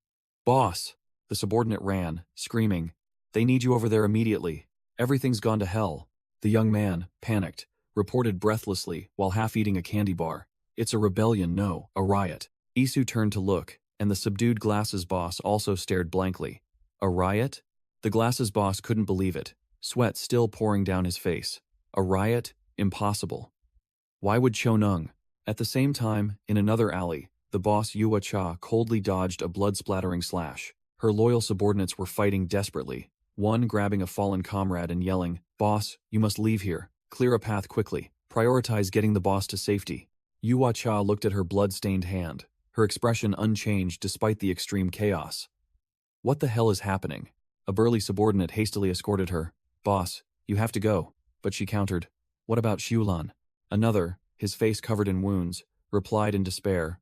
Boss! The subordinate ran, screaming, They need you over there immediately. Everything's gone to hell. The young man, panicked, reported breathlessly while half-eating a candy bar. It's a rebellion, no, a riot. Isu turned to look, and the subdued Glasses Boss also stared blankly. A riot? The Glasses Boss couldn't believe it, sweat still pouring down his face. A riot? Impossible. Why would Chonung? At the same time, in another alley, the boss Yua Cha coldly dodged a blood-splattering slash. Her loyal subordinates were fighting desperately, one grabbing a fallen comrade and yelling, Boss, you must leave here. Clear a path quickly. Prioritize getting the boss to safety. Yua Cha looked at her blood-stained hand, her expression unchanged despite the extreme chaos. What the hell is happening? A burly subordinate hastily escorted her. Boss, you have to go. But she countered, What about Xiulan? Another, his face covered in wounds, replied in despair,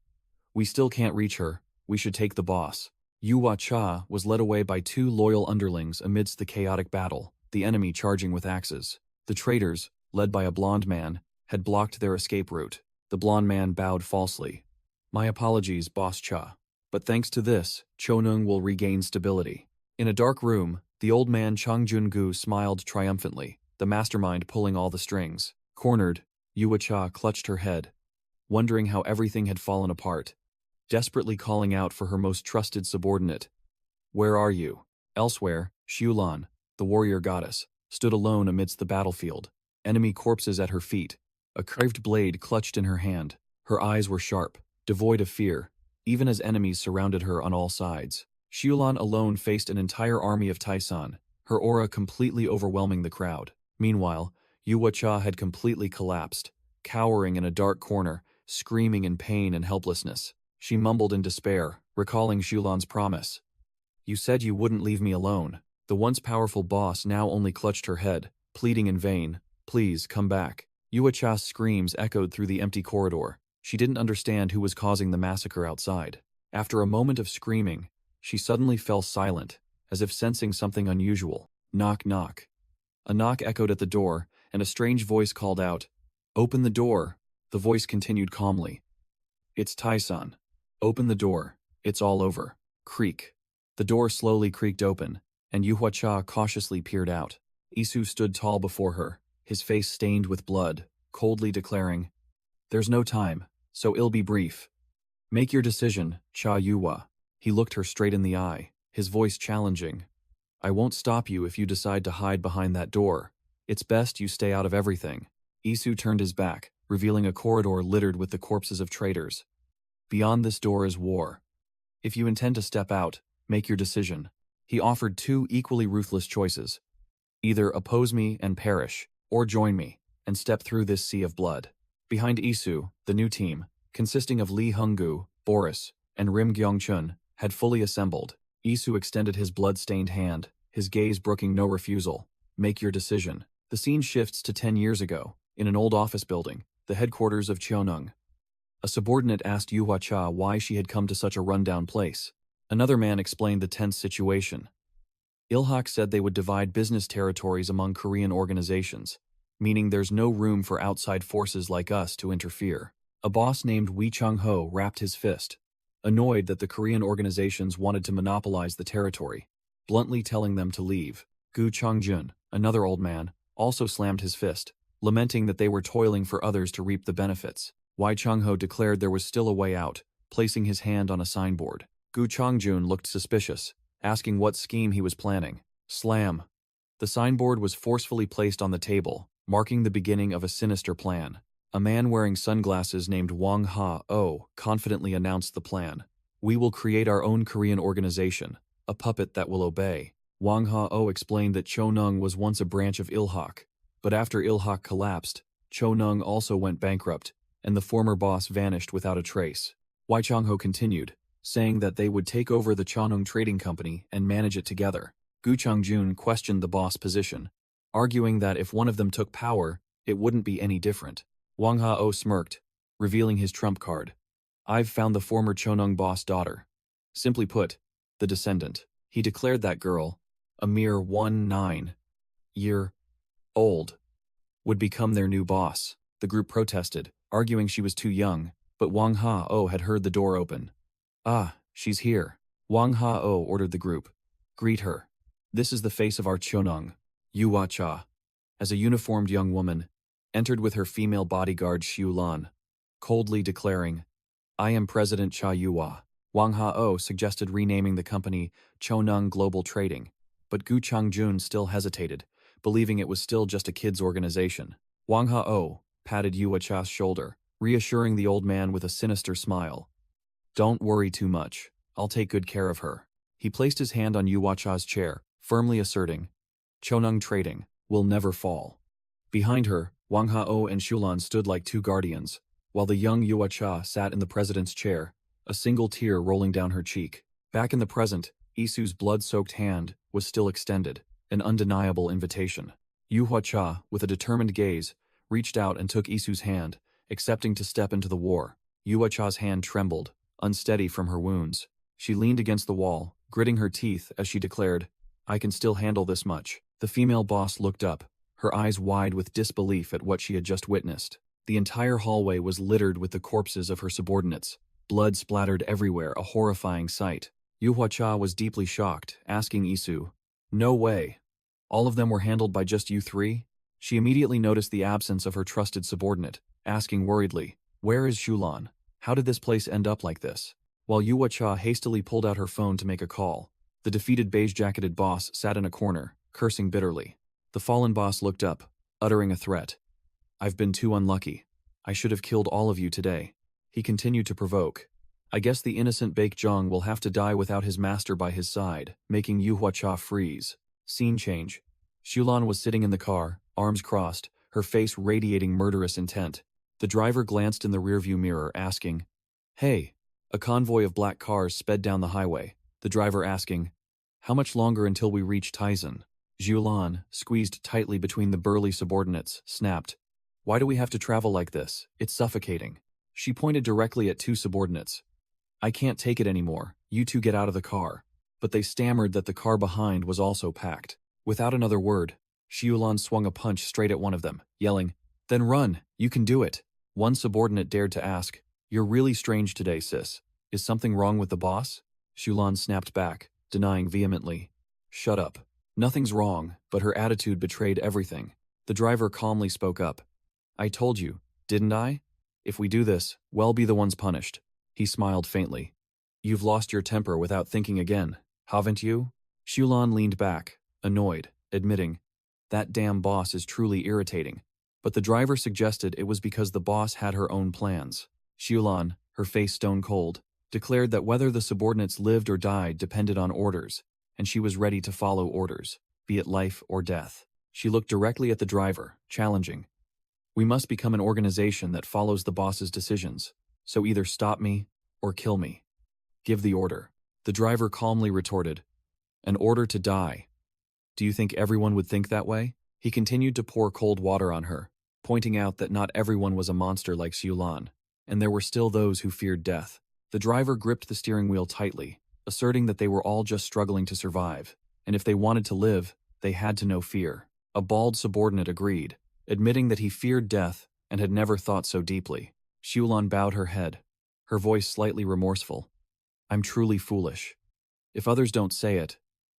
We still can't reach her. We should take the boss. Yua Cha was led away by two loyal underlings amidst the chaotic battle, the enemy charging with axes. The traitors, led by a blonde man, had blocked their escape route. The blonde man bowed falsely. My apologies, Boss Cha. But thanks to this, Chonung will regain stability. In a dark room, the old man Chang Jungu smiled triumphantly, the mastermind pulling all the strings. Cornered, Yua Cha clutched her head, wondering how everything had fallen apart, desperately calling out for her most trusted subordinate. Where are you? Elsewhere, Xiulan, the warrior goddess, stood alone amidst the battlefield, enemy corpses at her feet, a curved blade clutched in her hand. Her eyes were sharp, devoid of fear, even as enemies surrounded her on all sides. Xiulan alone faced an entire army of Taisan, her aura completely overwhelming the crowd. Meanwhile, Yua Cha had completely collapsed, cowering in a dark corner, screaming in pain and helplessness. She mumbled in despair, recalling Xiulan's promise. You said you wouldn't leave me alone. The once powerful boss now only clutched her head, pleading in vain, Please, come back. Yua Cha's screams echoed through the empty corridor. She didn't understand who was causing the massacre outside. After a moment of screaming, she suddenly fell silent, as if sensing something unusual. Knock, knock. A knock echoed at the door, and a strange voice called out, Open the door. The voice continued calmly. It's Tai-san. Open the door. It's all over. Creak. The door slowly creaked open, and Yua Cha cautiously peered out. Isu stood tall before her, his face stained with blood, coldly declaring, There's no time, so it'll be brief. Make your decision, Cha Yua. He looked her straight in the eye, his voice challenging. I won't stop you if you decide to hide behind that door. It's best you stay out of everything. Isu turned his back, revealing a corridor littered with the corpses of traitors. Beyond this door is war. If you intend to step out, make your decision. He offered two equally ruthless choices. Either oppose me and perish, or join me, and step through this sea of blood. Behind Isu, the new team, consisting of Lee Hunggu, Boris, and Rim Gyeongchun, had fully assembled. Isu extended his blood-stained hand, his gaze brooking no refusal. Make your decision. The scene shifts to 10 years ago, in an old office building, the headquarters of Cheonung. A subordinate asked Yua Cha why she had come to such a rundown place. Another man explained the tense situation. Ilhak said they would divide business territories among Korean organizations, meaning there's no room for outside forces like us to interfere. A boss named Wee Chung-ho rapped his fist, annoyed that the Korean organizations wanted to monopolize the territory, bluntly telling them to leave. Gu Chong-jun, another old man, also slammed his fist, lamenting that they were toiling for others to reap the benefits. Wei Chung-ho declared there was still a way out, placing his hand on a signboard. Gu Chong-jun looked suspicious, asking what scheme he was planning. Slam. The signboard was forcefully placed on the table, marking the beginning of a sinister plan. A man wearing sunglasses named Wang Ha-oh confidently announced the plan. We will create our own Korean organization, a puppet that will obey. Wang Ha-oh explained that Chonung was once a branch of Ilhak, but after Ilhak collapsed, Chonung also went bankrupt, and the former boss vanished without a trace. Wei Chung-ho continued, saying that they would take over the Chonung Trading Company and manage it together. Gu Chong-jun questioned the boss position, arguing that if one of them took power, it wouldn't be any different. Wang Ha-oh smirked, revealing his trump card. I've found the former Chonung boss daughter. Simply put, the descendant. He declared that girl, a mere 19-year-old, would become their new boss. The group protested, arguing she was too young, but Wang Ha-oh had heard the door open. Ah, she's here. Wang Ha-oh ordered the group. Greet her. This is the face of our Chonung, Yuwa Cha. As a uniformed young woman, entered with her female bodyguard Xiu Lan, coldly declaring, I am President Cha Yuwa. Wang Ha-oh suggested renaming the company Chonung Global Trading, but Gu Chong-jun still hesitated, believing it was still just a kids' organization. Wang Ha-oh patted Yuwa Cha's shoulder, reassuring the old man with a sinister smile. Don't worry too much. I'll take good care of her. He placed his hand on Yuwa Cha's chair, firmly asserting, Chonung Trading will never fall. Behind her, Wang Ha-oh and Shulan stood like two guardians, while the young Yuwa Cha sat in the president's chair, a single tear rolling down her cheek. Back in the present, Isu's blood-soaked hand was still extended, an undeniable invitation. Yuwa Cha, with a determined gaze, reached out and took Isu's hand, accepting to step into the war. Yuwa Cha's hand trembled, unsteady from her wounds. She leaned against the wall, gritting her teeth as she declared, I can still handle this much. The female boss looked up, her eyes wide with disbelief at what she had just witnessed. The entire hallway was littered with the corpses of her subordinates. Blood splattered everywhere, a horrifying sight. Yuwa Cha was deeply shocked, asking Isu, No way. All of them were handled by just you three? She immediately noticed the absence of her trusted subordinate, asking worriedly, Where is Shulan? How did this place end up like this? While Yuwa Cha hastily pulled out her phone to make a call, the defeated beige-jacketed boss sat in a corner, cursing bitterly. The fallen boss looked up, uttering a threat. I've been too unlucky. I should have killed all of you today. He continued to provoke. I guess the innocent Baekjong will have to die without his master by his side, making Yuwa Cha freeze. Scene change. Shulan was sitting in the car, arms crossed, her face radiating murderous intent. The driver glanced in the rearview mirror, asking, Hey. A convoy of black cars sped down the highway, the driver asking, How much longer until we reach Taizen? Shulan, squeezed tightly between the burly subordinates, snapped, Why do we have to travel like this? It's suffocating. She pointed directly at two subordinates. I can't take it anymore. You two get out of the car. But they stammered that the car behind was also packed. Without another word, Shulan swung a punch straight at one of them, yelling, Then run, you can do it. One subordinate dared to ask, You're really strange today, sis. Is something wrong with the boss? Shulan snapped back, denying vehemently, Shut up. Nothing's wrong, but her attitude betrayed everything. The driver calmly spoke up. I told you, didn't I? If we do this, we'll be the ones punished. He smiled faintly. You've lost your temper without thinking again, haven't you? Shulan leaned back, annoyed, admitting, That damn boss is truly irritating. But the driver suggested it was because the boss had her own plans. Shulan, her face stone cold, declared that whether the subordinates lived or died depended on orders, and she was ready to follow orders, be it life or death. She looked directly at the driver, challenging, We must become an organization that follows the boss's decisions, so either stop me or kill me. Give the order. The driver calmly retorted, An order to die. Do you think everyone would think that way? He continued to pour cold water on her, pointing out that not everyone was a monster like Shulan, and there were still those who feared death. The driver gripped the steering wheel tightly, asserting that they were all just struggling to survive, and if they wanted to live, they had to know fear. A bald subordinate agreed, admitting that he feared death and had never thought so deeply. Xiulan bowed her head, her voice slightly remorseful. I'm truly foolish. If others don't say it,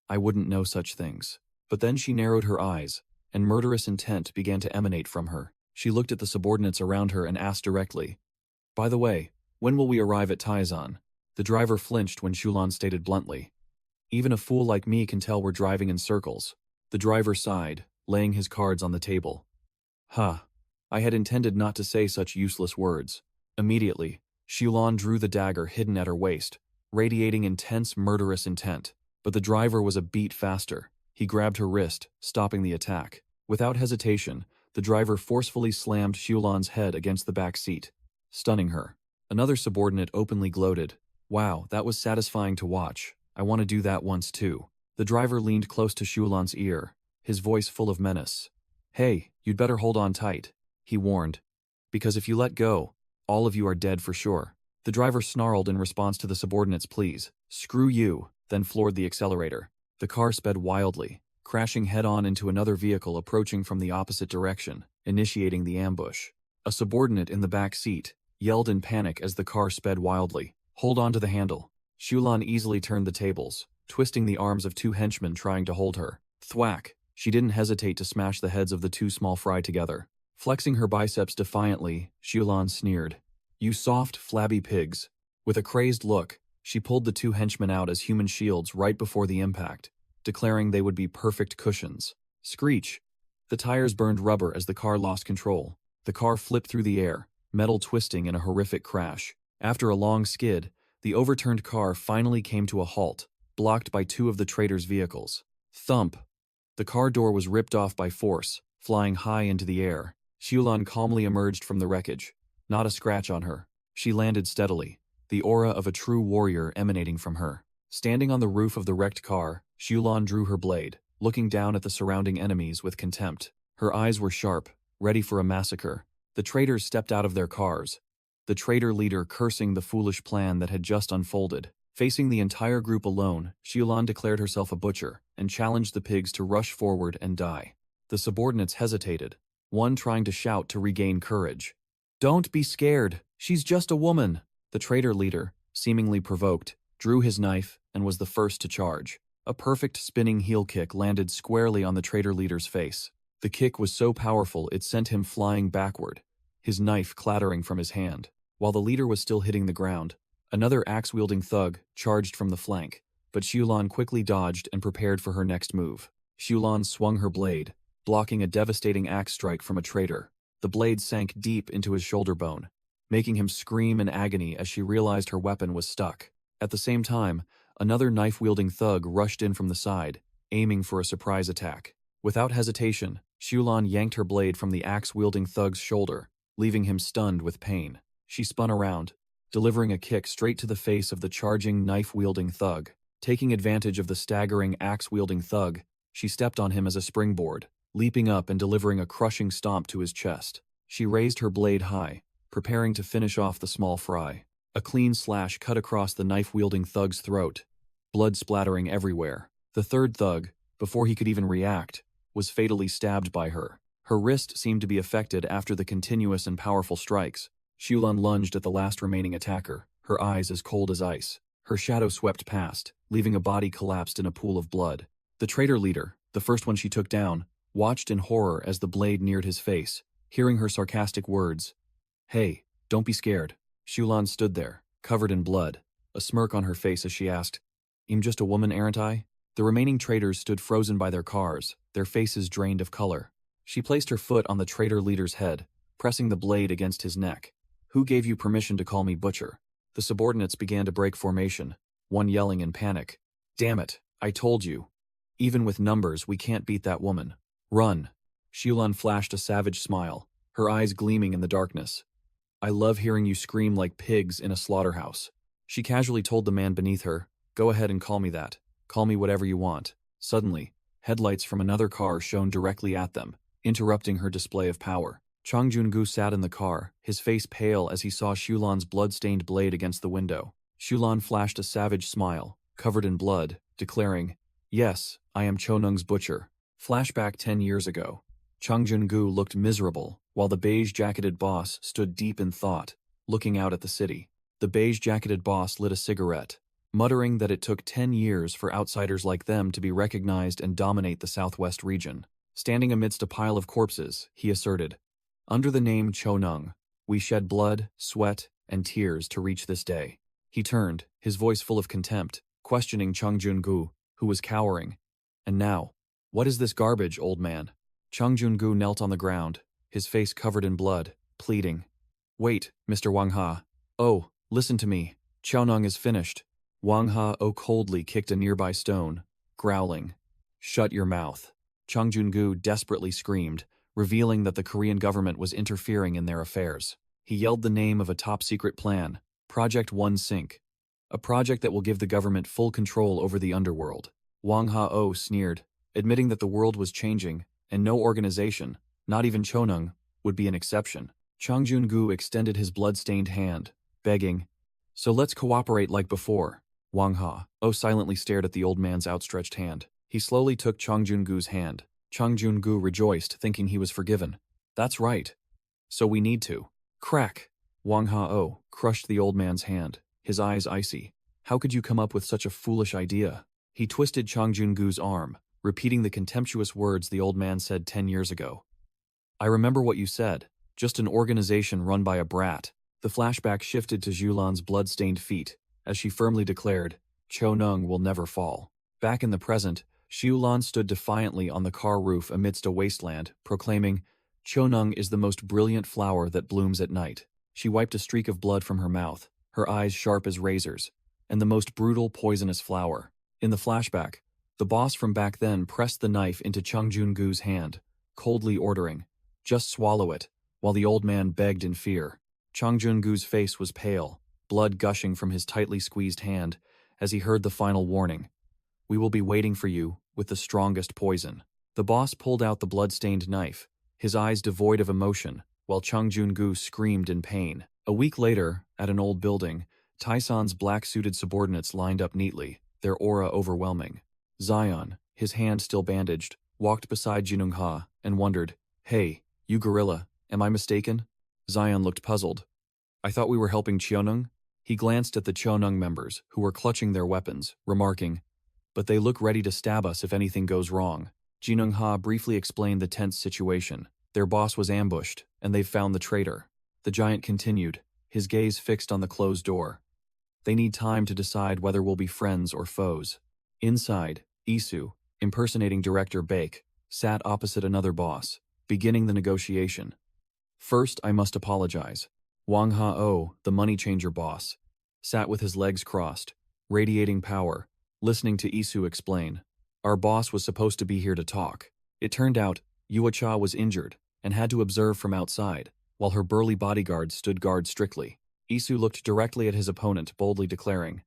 I wouldn't know such things. But then she narrowed her eyes, and murderous intent began to emanate from her. She looked at the subordinates around her and asked directly, By the way, when will we arrive at Taizan? The driver flinched when Xiulan stated bluntly, Even a fool like me can tell we're driving in circles. The driver sighed, laying his cards on the table. I had intended not to say such useless words. Immediately, Xiulan drew the dagger hidden at her waist, radiating intense murderous intent. But the driver was a beat faster. He grabbed her wrist, stopping the attack. Without hesitation, the driver forcefully slammed Xiulan's head against the back seat, stunning her. Another subordinate openly gloated, Wow, that was satisfying to watch. I want to do that once too. The driver leaned close to Xiulan's ear, his voice full of menace. Hey, you'd better hold on tight, he warned. Because if you let go, all of you are dead for sure. The driver snarled in response to the subordinate's pleas. Screw you, then floored the accelerator. The car sped wildly, crashing head-on into another vehicle approaching from the opposite direction, initiating the ambush. A subordinate in the back seat yelled in panic as the car sped wildly. Hold on to the handle. Xiulan easily turned the tables, twisting the arms of two henchmen trying to hold her. Thwack! She didn't hesitate to smash the heads of the two small fry together. Flexing her biceps defiantly, Xiulan sneered. You soft, flabby pigs. With a crazed look, she pulled the two henchmen out as human shields right before the impact, declaring they would be perfect cushions. Screech! The tires burned rubber as the car lost control. The car flipped through the air, metal twisting in a horrific crash. After a long skid, the overturned car finally came to a halt, blocked by two of the traitor's vehicles. Thump! The car door was ripped off by force, flying high into the air. Xiulan calmly emerged from the wreckage. Not a scratch on her. She landed steadily, the aura of a true warrior emanating from her. Standing on the roof of the wrecked car, Xiulan drew her blade, looking down at the surrounding enemies with contempt. Her eyes were sharp, ready for a massacre. The traitors stepped out of their cars, the traitor leader cursing the foolish plan that had just unfolded. Facing the entire group alone, Xiulan declared herself a butcher and challenged the pigs to rush forward and die. The subordinates hesitated, one trying to shout to regain courage. Don't be scared, she's just a woman. The traitor leader, seemingly provoked, drew his knife and was the first to charge. A perfect spinning heel kick landed squarely on the traitor leader's face. The kick was so powerful it sent him flying backward, his knife clattering from his hand. While the leader was still hitting the ground, another axe-wielding thug charged from the flank, but Xiulan quickly dodged and prepared for her next move. Xiulan swung her blade, blocking a devastating axe strike from a traitor. The blade sank deep into his shoulder bone, making him scream in agony as she realized her weapon was stuck. At the same time, another knife-wielding thug rushed in from the side, aiming for a surprise attack. Without hesitation, Xiulan yanked her blade from the axe-wielding thug's shoulder, leaving him stunned with pain. She spun around, delivering a kick straight to the face of the charging knife-wielding thug. Taking advantage of the staggering axe-wielding thug, she stepped on him as a springboard, leaping up and delivering a crushing stomp to his chest. She raised her blade high, preparing to finish off the small fry. A clean slash cut across the knife-wielding thug's throat, blood splattering everywhere. The third thug, before he could even react, was fatally stabbed by her. Her wrist seemed to be affected after the continuous and powerful strikes. Xiulan lunged at the last remaining attacker, her eyes as cold as ice. Her shadow swept past, leaving a body collapsed in a pool of blood. The traitor leader, the first one she took down, watched in horror as the blade neared his face, hearing her sarcastic words. Hey, don't be scared. Xiulan stood there, covered in blood, a smirk on her face as she asked, I'm just a woman, aren't I? The remaining traitors stood frozen by their cars, their faces drained of color. She placed her foot on the traitor leader's head, pressing the blade against his neck. Who gave you permission to call me butcher? The subordinates began to break formation, one yelling in panic. Damn it, I told you. Even with numbers, we can't beat that woman. Run. Xiulan flashed a savage smile, her eyes gleaming in the darkness. I love hearing you scream like pigs in a slaughterhouse. She casually told the man beneath her, Go ahead and call me that. Call me whatever you want. Suddenly, headlights from another car shone directly at them, interrupting her display of power. Chang Jungu sat in the car, his face pale as he saw Xiulan's blood-stained blade against the window. Xiulan flashed a savage smile, covered in blood, declaring, Yes, I am Chonung's butcher. Flashback 10 years ago. Chung Jun-gu looked miserable, while the beige-jacketed boss stood deep in thought, looking out at the city. The beige-jacketed boss lit a cigarette, muttering that it took 10 years for outsiders like them to be recognized and dominate the southwest region. Standing amidst a pile of corpses, he asserted, "Under the name Chonung, we shed blood, sweat, and tears to reach this day." He turned, his voice full of contempt, questioning Chung Jun-gu, who was cowering. "And now, what is this garbage, old man?" Chung Jun-gu knelt on the ground, his face covered in blood, pleading, "Wait, Mr. Wang Ha. Oh, listen to me. Chonung is finished." Wang Ha-oh coldly kicked a nearby stone, growling, "Shut your mouth." Chung Jun-gu desperately screamed, revealing that the Korean government was interfering in their affairs. He yelled the name of a top-secret plan, Project One Sync, a project that will give the government full control over the underworld. Wang Ha-oh sneered, admitting that the world was changing, and no organization, not even Chonung, would be an exception. Chung Jun-gu extended his blood-stained hand, begging, "So let's cooperate like before." Wang Ha-oh silently stared at the old man's outstretched hand. He slowly took Chung Jun-gu's hand. Chung Jun-gu rejoiced, thinking he was forgiven. "That's right. So we need to." Crack! Wang Ha-oh crushed the old man's hand, his eyes icy. "How could you come up with such a foolish idea?" He twisted Chung Jun-gu's arm, repeating the contemptuous words the old man said 10 years ago. "I remember what you said, just an organization run by a brat." The flashback shifted to Zhulan's blood-stained feet, as she firmly declared, "Chonung will never fall." Back in the present, Zhulan stood defiantly on the car roof amidst a wasteland, proclaiming, "Chonung is the most brilliant flower that blooms at night." She wiped a streak of blood from her mouth, her eyes sharp as razors, and the most brutal, poisonous flower. In the flashback, the boss from back then pressed the knife into Chung Jun-gu's hand, coldly ordering, "Just swallow it," while the old man begged in fear. Chung Jun-gu's face was pale, blood gushing from his tightly squeezed hand, as he heard the final warning. "We will be waiting for you, with the strongest poison." The boss pulled out the blood-stained knife, his eyes devoid of emotion, while Chung Jun-gu screamed in pain. A week later, at an old building, Taison's black-suited subordinates lined up neatly, their aura overwhelming. Zion, his hand still bandaged, walked beside Jinung Ha and wondered, "Hey, you gorilla, am I mistaken?" Zion looked puzzled. "I thought we were helping Chonung?" He glanced at the Chonung members, who were clutching their weapons, remarking, "But they look ready to stab us if anything goes wrong." Jinung Ha briefly explained the tense situation. Their boss was ambushed, and they've found the traitor. The giant continued, his gaze fixed on the closed door. "They need time to decide whether we'll be friends or foes." Inside, Isu, impersonating Director Baek, sat opposite another boss, beginning the negotiation. "First, I must apologize." Wang Ha-oh, the money changer boss, sat with his legs crossed, radiating power, listening to Isu explain. "Our boss was supposed to be here to talk. It turned out, Yuacha was injured and had to observe from outside, while her burly bodyguards stood guard strictly." Isu looked directly at his opponent, boldly declaring,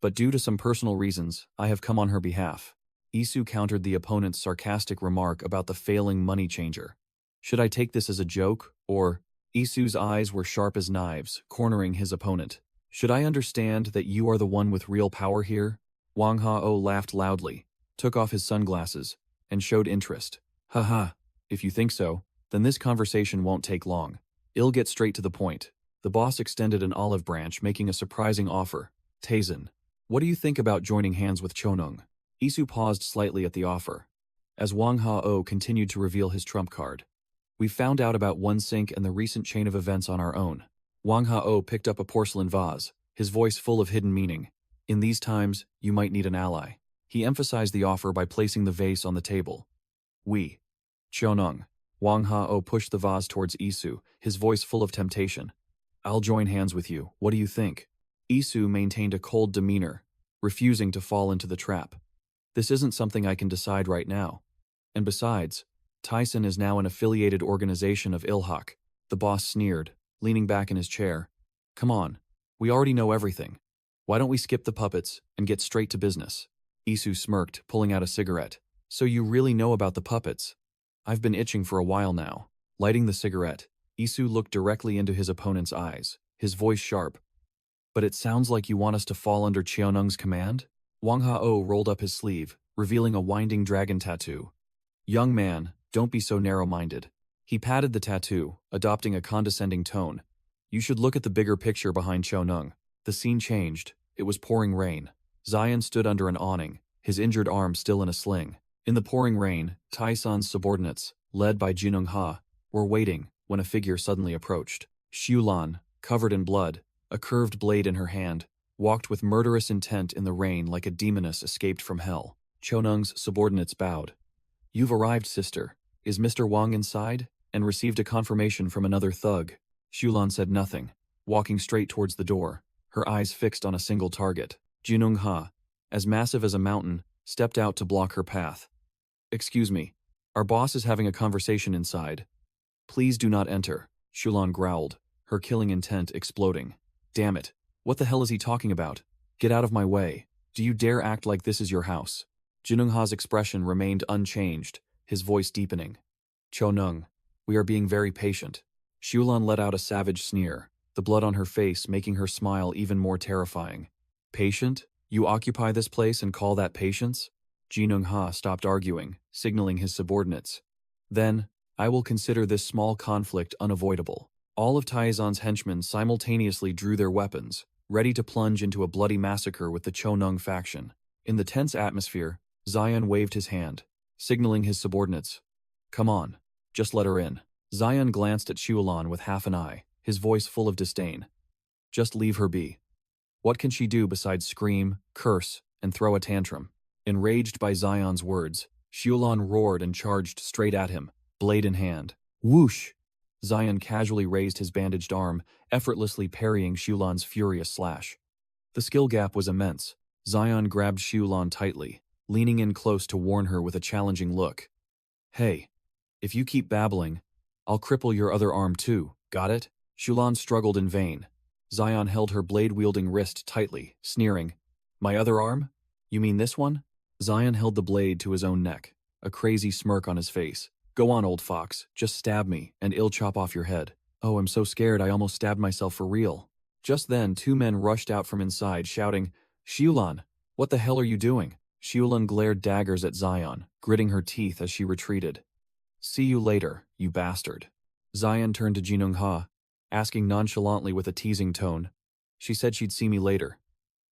"But due to some personal reasons, I have come on her behalf." Isu countered the opponent's sarcastic remark about the failing money changer. "Should I take this as a joke, or—" Isu's eyes were sharp as knives, cornering his opponent. "Should I understand that you are the one with real power here?" Wang Ha-oh laughed loudly, took off his sunglasses, and showed interest. "Haha, if you think so, then this conversation won't take long. I'll get straight to the point." The boss extended an olive branch, making a surprising offer. "Taizan, what do you think about joining hands with Chonung?" Isu paused slightly at the offer, as Wang Ha-oh continued to reveal his trump card. "We found out about One Sync and the recent chain of events on our own." Wang Ha-oh picked up a porcelain vase, his voice full of hidden meaning. "In these times, you might need an ally." He emphasized the offer by placing the vase on the table. "We. Chonung." Wang Ha-oh pushed the vase towards Isu, his voice full of temptation. "I'll join hands with you, what do you think?" Isu maintained a cold demeanor, refusing to fall into the trap. "This isn't something I can decide right now. And besides, Tyson is now an affiliated organization of Ilhak." The boss sneered, leaning back in his chair. "Come on, we already know everything. Why don't we skip the puppets and get straight to business?" Isu smirked, pulling out a cigarette. "So you really know about the puppets? I've been itching for a while now." Lighting the cigarette, Isu looked directly into his opponent's eyes, his voice sharp. "But it sounds like you want us to fall under Cheonung's command?" Wang Ha-oh rolled up his sleeve, revealing a winding dragon tattoo. Young man, don't be so narrow-minded. He patted the tattoo, adopting a condescending tone. You should look at the bigger picture behind Chonung. The scene changed. It was pouring rain. Zion stood under an awning, his injured arm still in a sling. In the pouring rain, Tai-san's subordinates, led by Jinung Ha, were waiting when a figure suddenly approached. Xiulan, covered in blood, a curved blade in her hand, walked with murderous intent in the rain like a demoness escaped from hell. Chonung's subordinates bowed. You've arrived, sister. Is Mr. Wang inside? And received a confirmation from another thug. Xiulan said nothing, walking straight towards the door, her eyes fixed on a single target. Jinung Ha, as massive as a mountain, stepped out to block her path. Excuse me, our boss is having a conversation inside. Please do not enter, Xiulan growled, her killing intent exploding. Damn it, what the hell is he talking about? Get out of my way. Do you dare act like this is your house? Jinung Ha's expression remained unchanged, his voice deepening. Chonung, we are being very patient. Xiulan let out a savage sneer, the blood on her face making her smile even more terrifying. Patient? You occupy this place and call that patience? Jinung Ha stopped arguing, signaling his subordinates. Then, I will consider this small conflict unavoidable. All of Tai-san's henchmen simultaneously drew their weapons, ready to plunge into a bloody massacre with the Chonung faction. In the tense atmosphere, Zion waved his hand, signaling his subordinates. Come on, just let her in. Zion glanced at Xiulan with half an eye, his voice full of disdain. Just leave her be. What can she do besides scream, curse, and throw a tantrum? Enraged by Zion's words, Xiulan roared and charged straight at him, blade in hand. Whoosh! Zion casually raised his bandaged arm, effortlessly parrying Xiulan's furious slash. The skill gap was immense. Zion grabbed Xiulan tightly, leaning in close to warn her with a challenging look. Hey, if you keep babbling, I'll cripple your other arm too, got it? Xiulan struggled in vain. Zion held her blade-wielding wrist tightly, sneering. My other arm? You mean this one? Zion held the blade to his own neck, a crazy smirk on his face. Go on, old fox, just stab me, and I'll chop off your head. Oh, I'm so scared I almost stabbed myself for real. Just then, two men rushed out from inside, shouting, Xiulan, what the hell are you doing? Xiulan glared daggers at Zion, gritting her teeth as she retreated. See you later, you bastard. Zion turned to Jinung Ha, asking nonchalantly with a teasing tone. She said she'd see me later.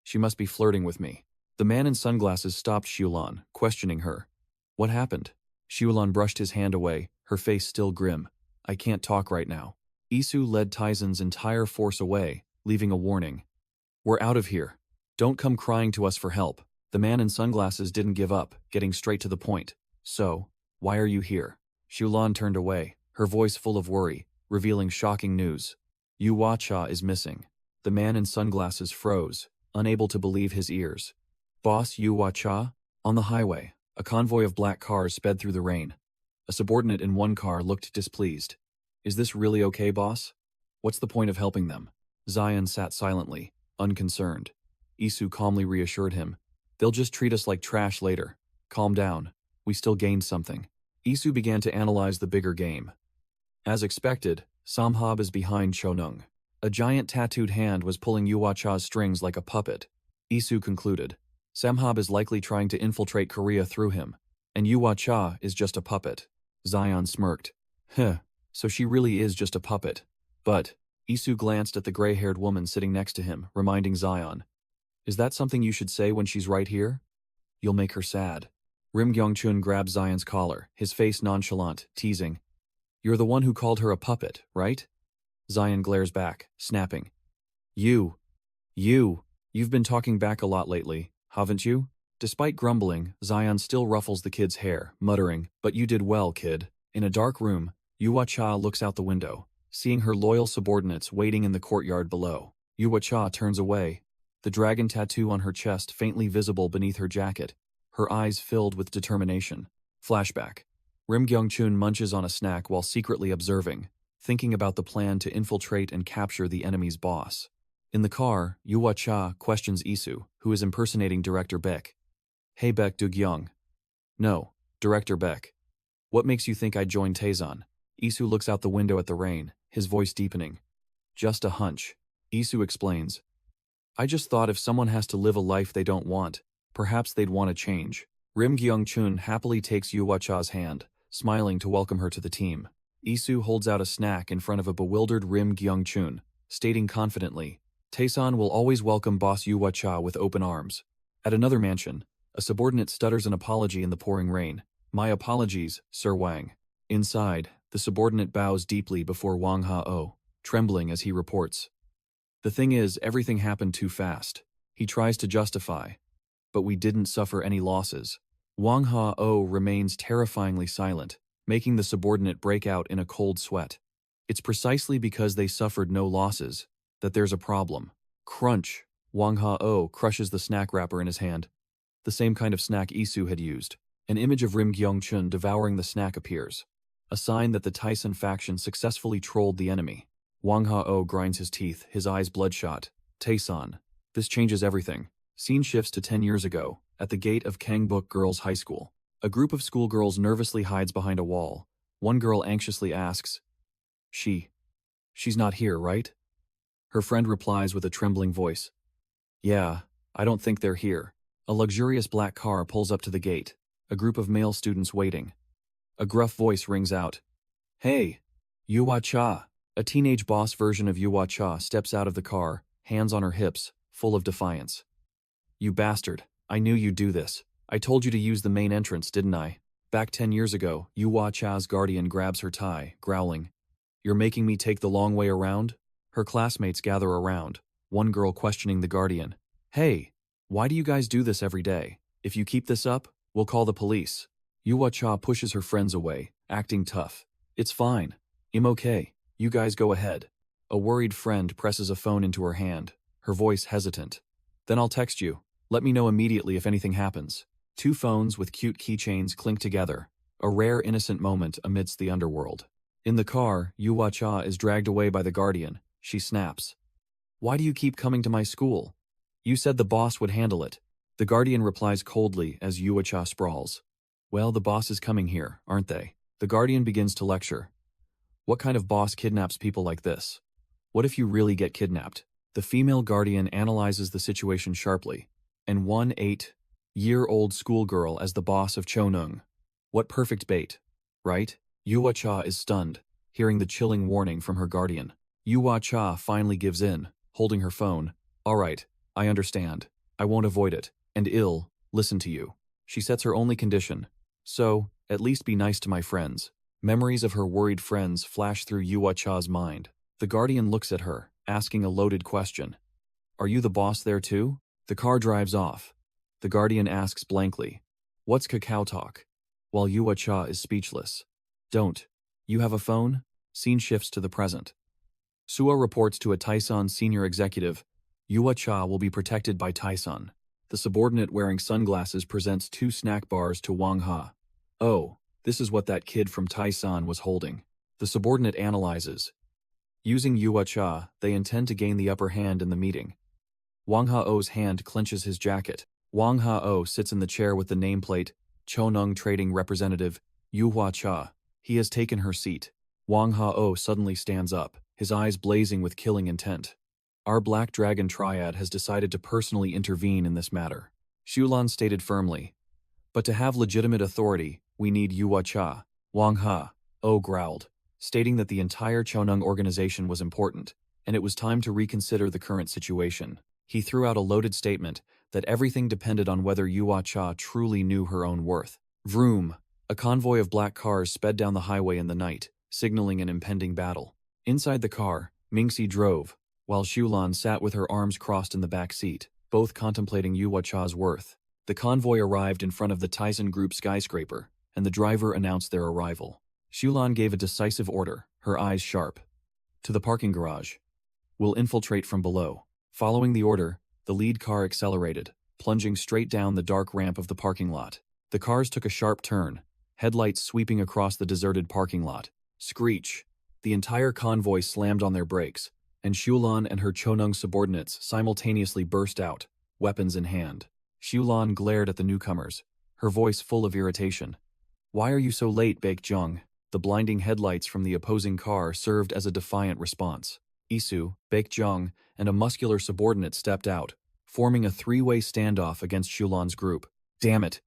She must be flirting with me. The man in sunglasses stopped Xiulan, questioning her. What happened? Xiulan brushed his hand away, her face still grim. I can't talk right now. Isu led Tai-san's entire force away, leaving a warning. We're out of here. Don't come crying to us for help. The man in sunglasses didn't give up, getting straight to the point. So, why are you here? Xiulan turned away, her voice full of worry, revealing shocking news. Yaksha is missing. The man in sunglasses froze, unable to believe his ears. Boss Yaksha? On the highway, a convoy of black cars sped through the rain. A subordinate in one car looked displeased. Is this really okay, boss? What's the point of helping them? Zion sat silently, unconcerned. Isu calmly reassured him. They'll just treat us like trash later. Calm down. We still gained something. Isu began to analyze the bigger game. As expected, Samhab is behind Chonung. A giant tattooed hand was pulling Yaksha's strings like a puppet. Isu concluded. Samhab is likely trying to infiltrate Korea through him, and Yaksha is just a puppet. Zion smirked. So she really is just a puppet. But, Isu glanced at the gray-haired woman sitting next to him, reminding Zion. Is that something you should say when she's right here? You'll make her sad. Rim Gyeongchun grabbed Zion's collar, his face nonchalant, teasing. You're the one who called her a puppet, right? Zion glares back, snapping. You've been talking back a lot lately, haven't you? Despite grumbling, Zion still ruffles the kid's hair, muttering, but you did well, kid. In a dark room, Yaksha looks out the window, seeing her loyal subordinates waiting in the courtyard below. Yaksha turns away, the dragon tattoo on her chest faintly visible beneath her jacket, her eyes filled with determination. Flashback. Rim Gyeongchun munches on a snack while secretly observing, thinking about the plan to infiltrate and capture the enemy's boss. In the car, Yaksha questions Isu, who is impersonating Director Beck. Hey Beck Dugyeong. No, Director Beck. What makes you think I'd join Taezan? Isu looks out the window at the rain, his voice deepening. Just a hunch. Isu explains. I just thought if someone has to live a life they don't want, perhaps they'd want to change. Rim Gyung-chun happily takes Yuhua-cha's hand, smiling to welcome her to the team. Isu holds out a snack in front of a bewildered Rim Gyung-chun, stating confidently, Taesan will always welcome boss Yuhua-cha with open arms. At another mansion, a subordinate stutters an apology in the pouring rain. My apologies, Sir Wang. Inside, the subordinate bows deeply before Wang Ha-oh, trembling as he reports. The thing is, everything happened too fast. He tries to justify. But we didn't suffer any losses. Wang Ha-oh remains terrifyingly silent, making the subordinate break out in a cold sweat. It's precisely because they suffered no losses that there's a problem. Crunch! Wang Ha-oh crushes the snack wrapper in his hand. The same kind of snack Isu had used. An image of Rim Gyung-chun devouring the snack appears. A sign that the Taesan faction successfully trolled the enemy. Wang Ha-oh grinds his teeth, his eyes bloodshot. Taesan. This changes everything. Scene shifts to 10 years ago, at the gate of Kangbuk Girls' High School. A group of schoolgirls nervously hides behind a wall. One girl anxiously asks, She's not here, right? Her friend replies with a trembling voice. Yeah, I don't think they're here. A luxurious black car pulls up to the gate. A group of male students waiting. A gruff voice rings out. Hey, Yuhua-cha. A teenage boss version of Yuhua-cha steps out of the car, hands on her hips, full of defiance. You bastard, I knew you'd do this. I told you to use the main entrance, didn't I? Back 10 years ago, Yuhua-cha's guardian grabs her tie, growling. You're making me take the long way around? Her classmates gather around, one girl questioning the guardian. Hey, why do you guys do this every day? If you keep this up, we'll call the police. Yuhua-cha pushes her friends away, acting tough. It's fine. I'm okay. You guys go ahead. A worried friend presses a phone into her hand, her voice hesitant. Then I'll text you. Let me know immediately if anything happens. Two phones with cute keychains clink together, a rare innocent moment amidst the underworld. In the car, Yuhua-cha is dragged away by the guardian. She snaps. Why do you keep coming to my school? You said the boss would handle it. The guardian replies coldly as Yuhua-cha sprawls. Well, the boss is coming here, aren't they? The guardian begins to lecture. What kind of boss kidnaps people like this? What if you really get kidnapped? The female guardian analyzes the situation sharply. And 8-year-old schoolgirl as the boss of Chonung. What perfect bait, right? Yuhua-cha is stunned, hearing the chilling warning from her guardian. Yuhua-cha finally gives in, holding her phone. All right, I understand. I won't avoid it. And listen to you. She sets her only condition. So, at least be nice to my friends. Memories of her worried friends flash through Yuhua-cha's mind. The guardian looks at her, asking a loaded question. Are you the boss there too? The car drives off. The guardian asks blankly. What's Kakao talk? While Yuhua-cha is speechless. Don't. You have a phone? Scene shifts to the present. Suwa reports to a Taesan senior executive. Yuhua-cha will be protected by Taesan. The subordinate wearing sunglasses presents 2 snack bars to Wang Ha. Oh, this is what that kid from Taesan was holding. The subordinate analyzes. Using Yuhua-cha, they intend to gain the upper hand in the meeting. Wang Ha-oh's hand clenches his jacket. Wang Ha-oh sits in the chair with the nameplate, Chonung Trading Representative, Yuhua-cha. He has taken her seat. Wang Ha-oh suddenly stands up, his eyes blazing with killing intent. Our Black Dragon Triad has decided to personally intervene in this matter. Shulan stated firmly. But to have legitimate authority, we need Yuhua-cha. Wang Ha-oh growled, stating that the entire Chonung organization was important, and it was time to reconsider the current situation. He threw out a loaded statement that everything depended on whether Yuhua-cha truly knew her own worth. Vroom! A convoy of black cars sped down the highway in the night, signaling an impending battle. Inside the car, Mingxi drove, while Shulan sat with her arms crossed in the back seat, both contemplating Yuhua-cha's worth. The convoy arrived in front of the Taesan Group skyscraper, and the driver announced their arrival. Shulan gave a decisive order, her eyes sharp. To the parking garage. We'll infiltrate from below. Following the order, the lead car accelerated, plunging straight down the dark ramp of the parking lot. The cars took a sharp turn, headlights sweeping across the deserted parking lot. Screech! The entire convoy slammed on their brakes, and Shulan and her Chonung subordinates simultaneously burst out, weapons in hand. Shulan glared at the newcomers, her voice full of irritation. Why are you so late, Baekjung? The blinding headlights from the opposing car served as a defiant response. Isu, Baekjung, and a muscular subordinate stepped out, forming a 3-way standoff against Shulan's group. Damn it!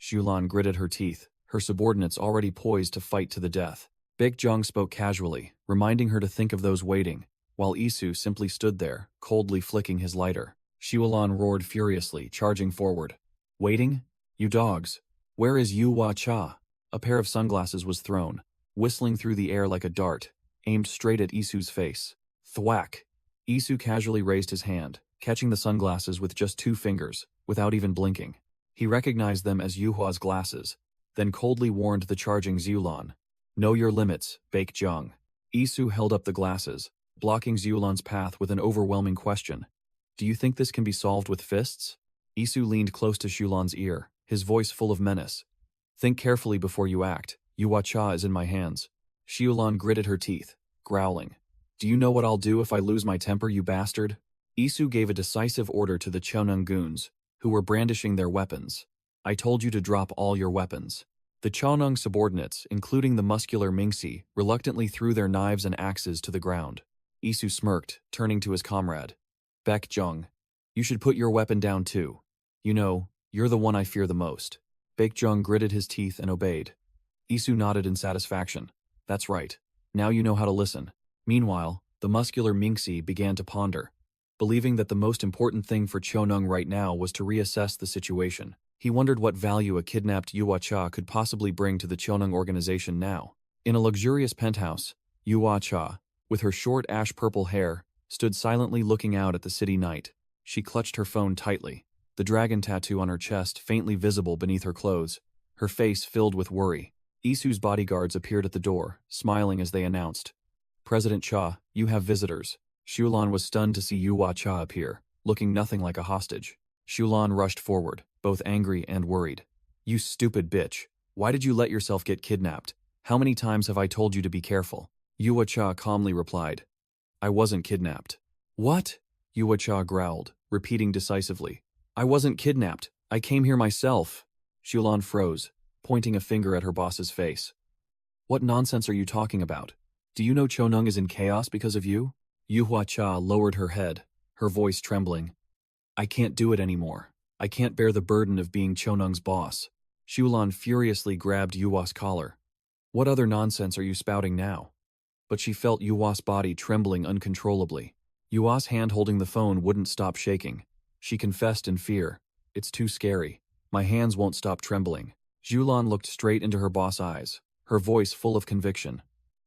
Xiulan gritted her teeth, her subordinates already poised to fight to the death. Baekjong spoke casually, reminding her to think of those waiting, while Isu simply stood there, coldly flicking his lighter. Xiulan roared furiously, charging forward. Waiting? You dogs! Where is Yu Hua Cha? A pair of sunglasses was thrown, whistling through the air like a dart, aimed straight at Isu's face. Thwack! Isu casually raised his hand, catching the sunglasses with just 2 fingers, without even blinking. He recognized them as Yu Hua's glasses, then coldly warned the charging Xiulan. Know your limits, Baekjong. Isu held up the glasses, blocking Xiulan's path with an overwhelming question. Do you think this can be solved with fists? Isu leaned close to Xiulan's ear, his voice full of menace. Think carefully before you act. Yu Hua Cha is in my hands. Xiulan gritted her teeth, growling. Do you know what I'll do if I lose my temper, you bastard? Isu gave a decisive order to the Chonung goons, who were brandishing their weapons. I told you to drop all your weapons. The Chonung subordinates, including the muscular Mingxi, reluctantly threw their knives and axes to the ground. Isu smirked, turning to his comrade. Baekjong, you should put your weapon down too. You know, you're the one I fear the most. Baekjong gritted his teeth and obeyed. Isu nodded in satisfaction. That's right. Now you know how to listen. Meanwhile, the muscular Mingxi began to ponder. Believing that the most important thing for Chonung right now was to reassess the situation, he wondered what value a kidnapped Yu Hua Cha could possibly bring to the Chonung organization now. In a luxurious penthouse, Yu Hua Cha, with her short ash-purple hair, stood silently looking out at the city night. She clutched her phone tightly, the dragon tattoo on her chest faintly visible beneath her clothes, her face filled with worry. Isu's bodyguards appeared at the door, smiling as they announced, President Cha, you have visitors. Xiulan was stunned to see Yu Hua Cha appear, looking nothing like a hostage. Xiulan rushed forward, both angry and worried. You stupid bitch. Why did you let yourself get kidnapped? How many times have I told you to be careful? Yu Hua Cha calmly replied. I wasn't kidnapped. What? Yu Hua Cha growled, repeating decisively. I wasn't kidnapped. I came here myself. Xiulan froze, pointing a finger at her boss's face. What nonsense are you talking about? Do you know Chonung is in chaos because of you? Yu Hua Cha lowered her head, her voice trembling. I can't do it anymore. I can't bear the burden of being Chonung's boss. Xiulan furiously grabbed Yu Hua's collar. What other nonsense are you spouting now? But she felt Yu Hua's body trembling uncontrollably. Yu Hua's hand holding the phone wouldn't stop shaking. She confessed in fear. It's too scary. My hands won't stop trembling. Xiulan looked straight into her boss' eyes, her voice full of conviction.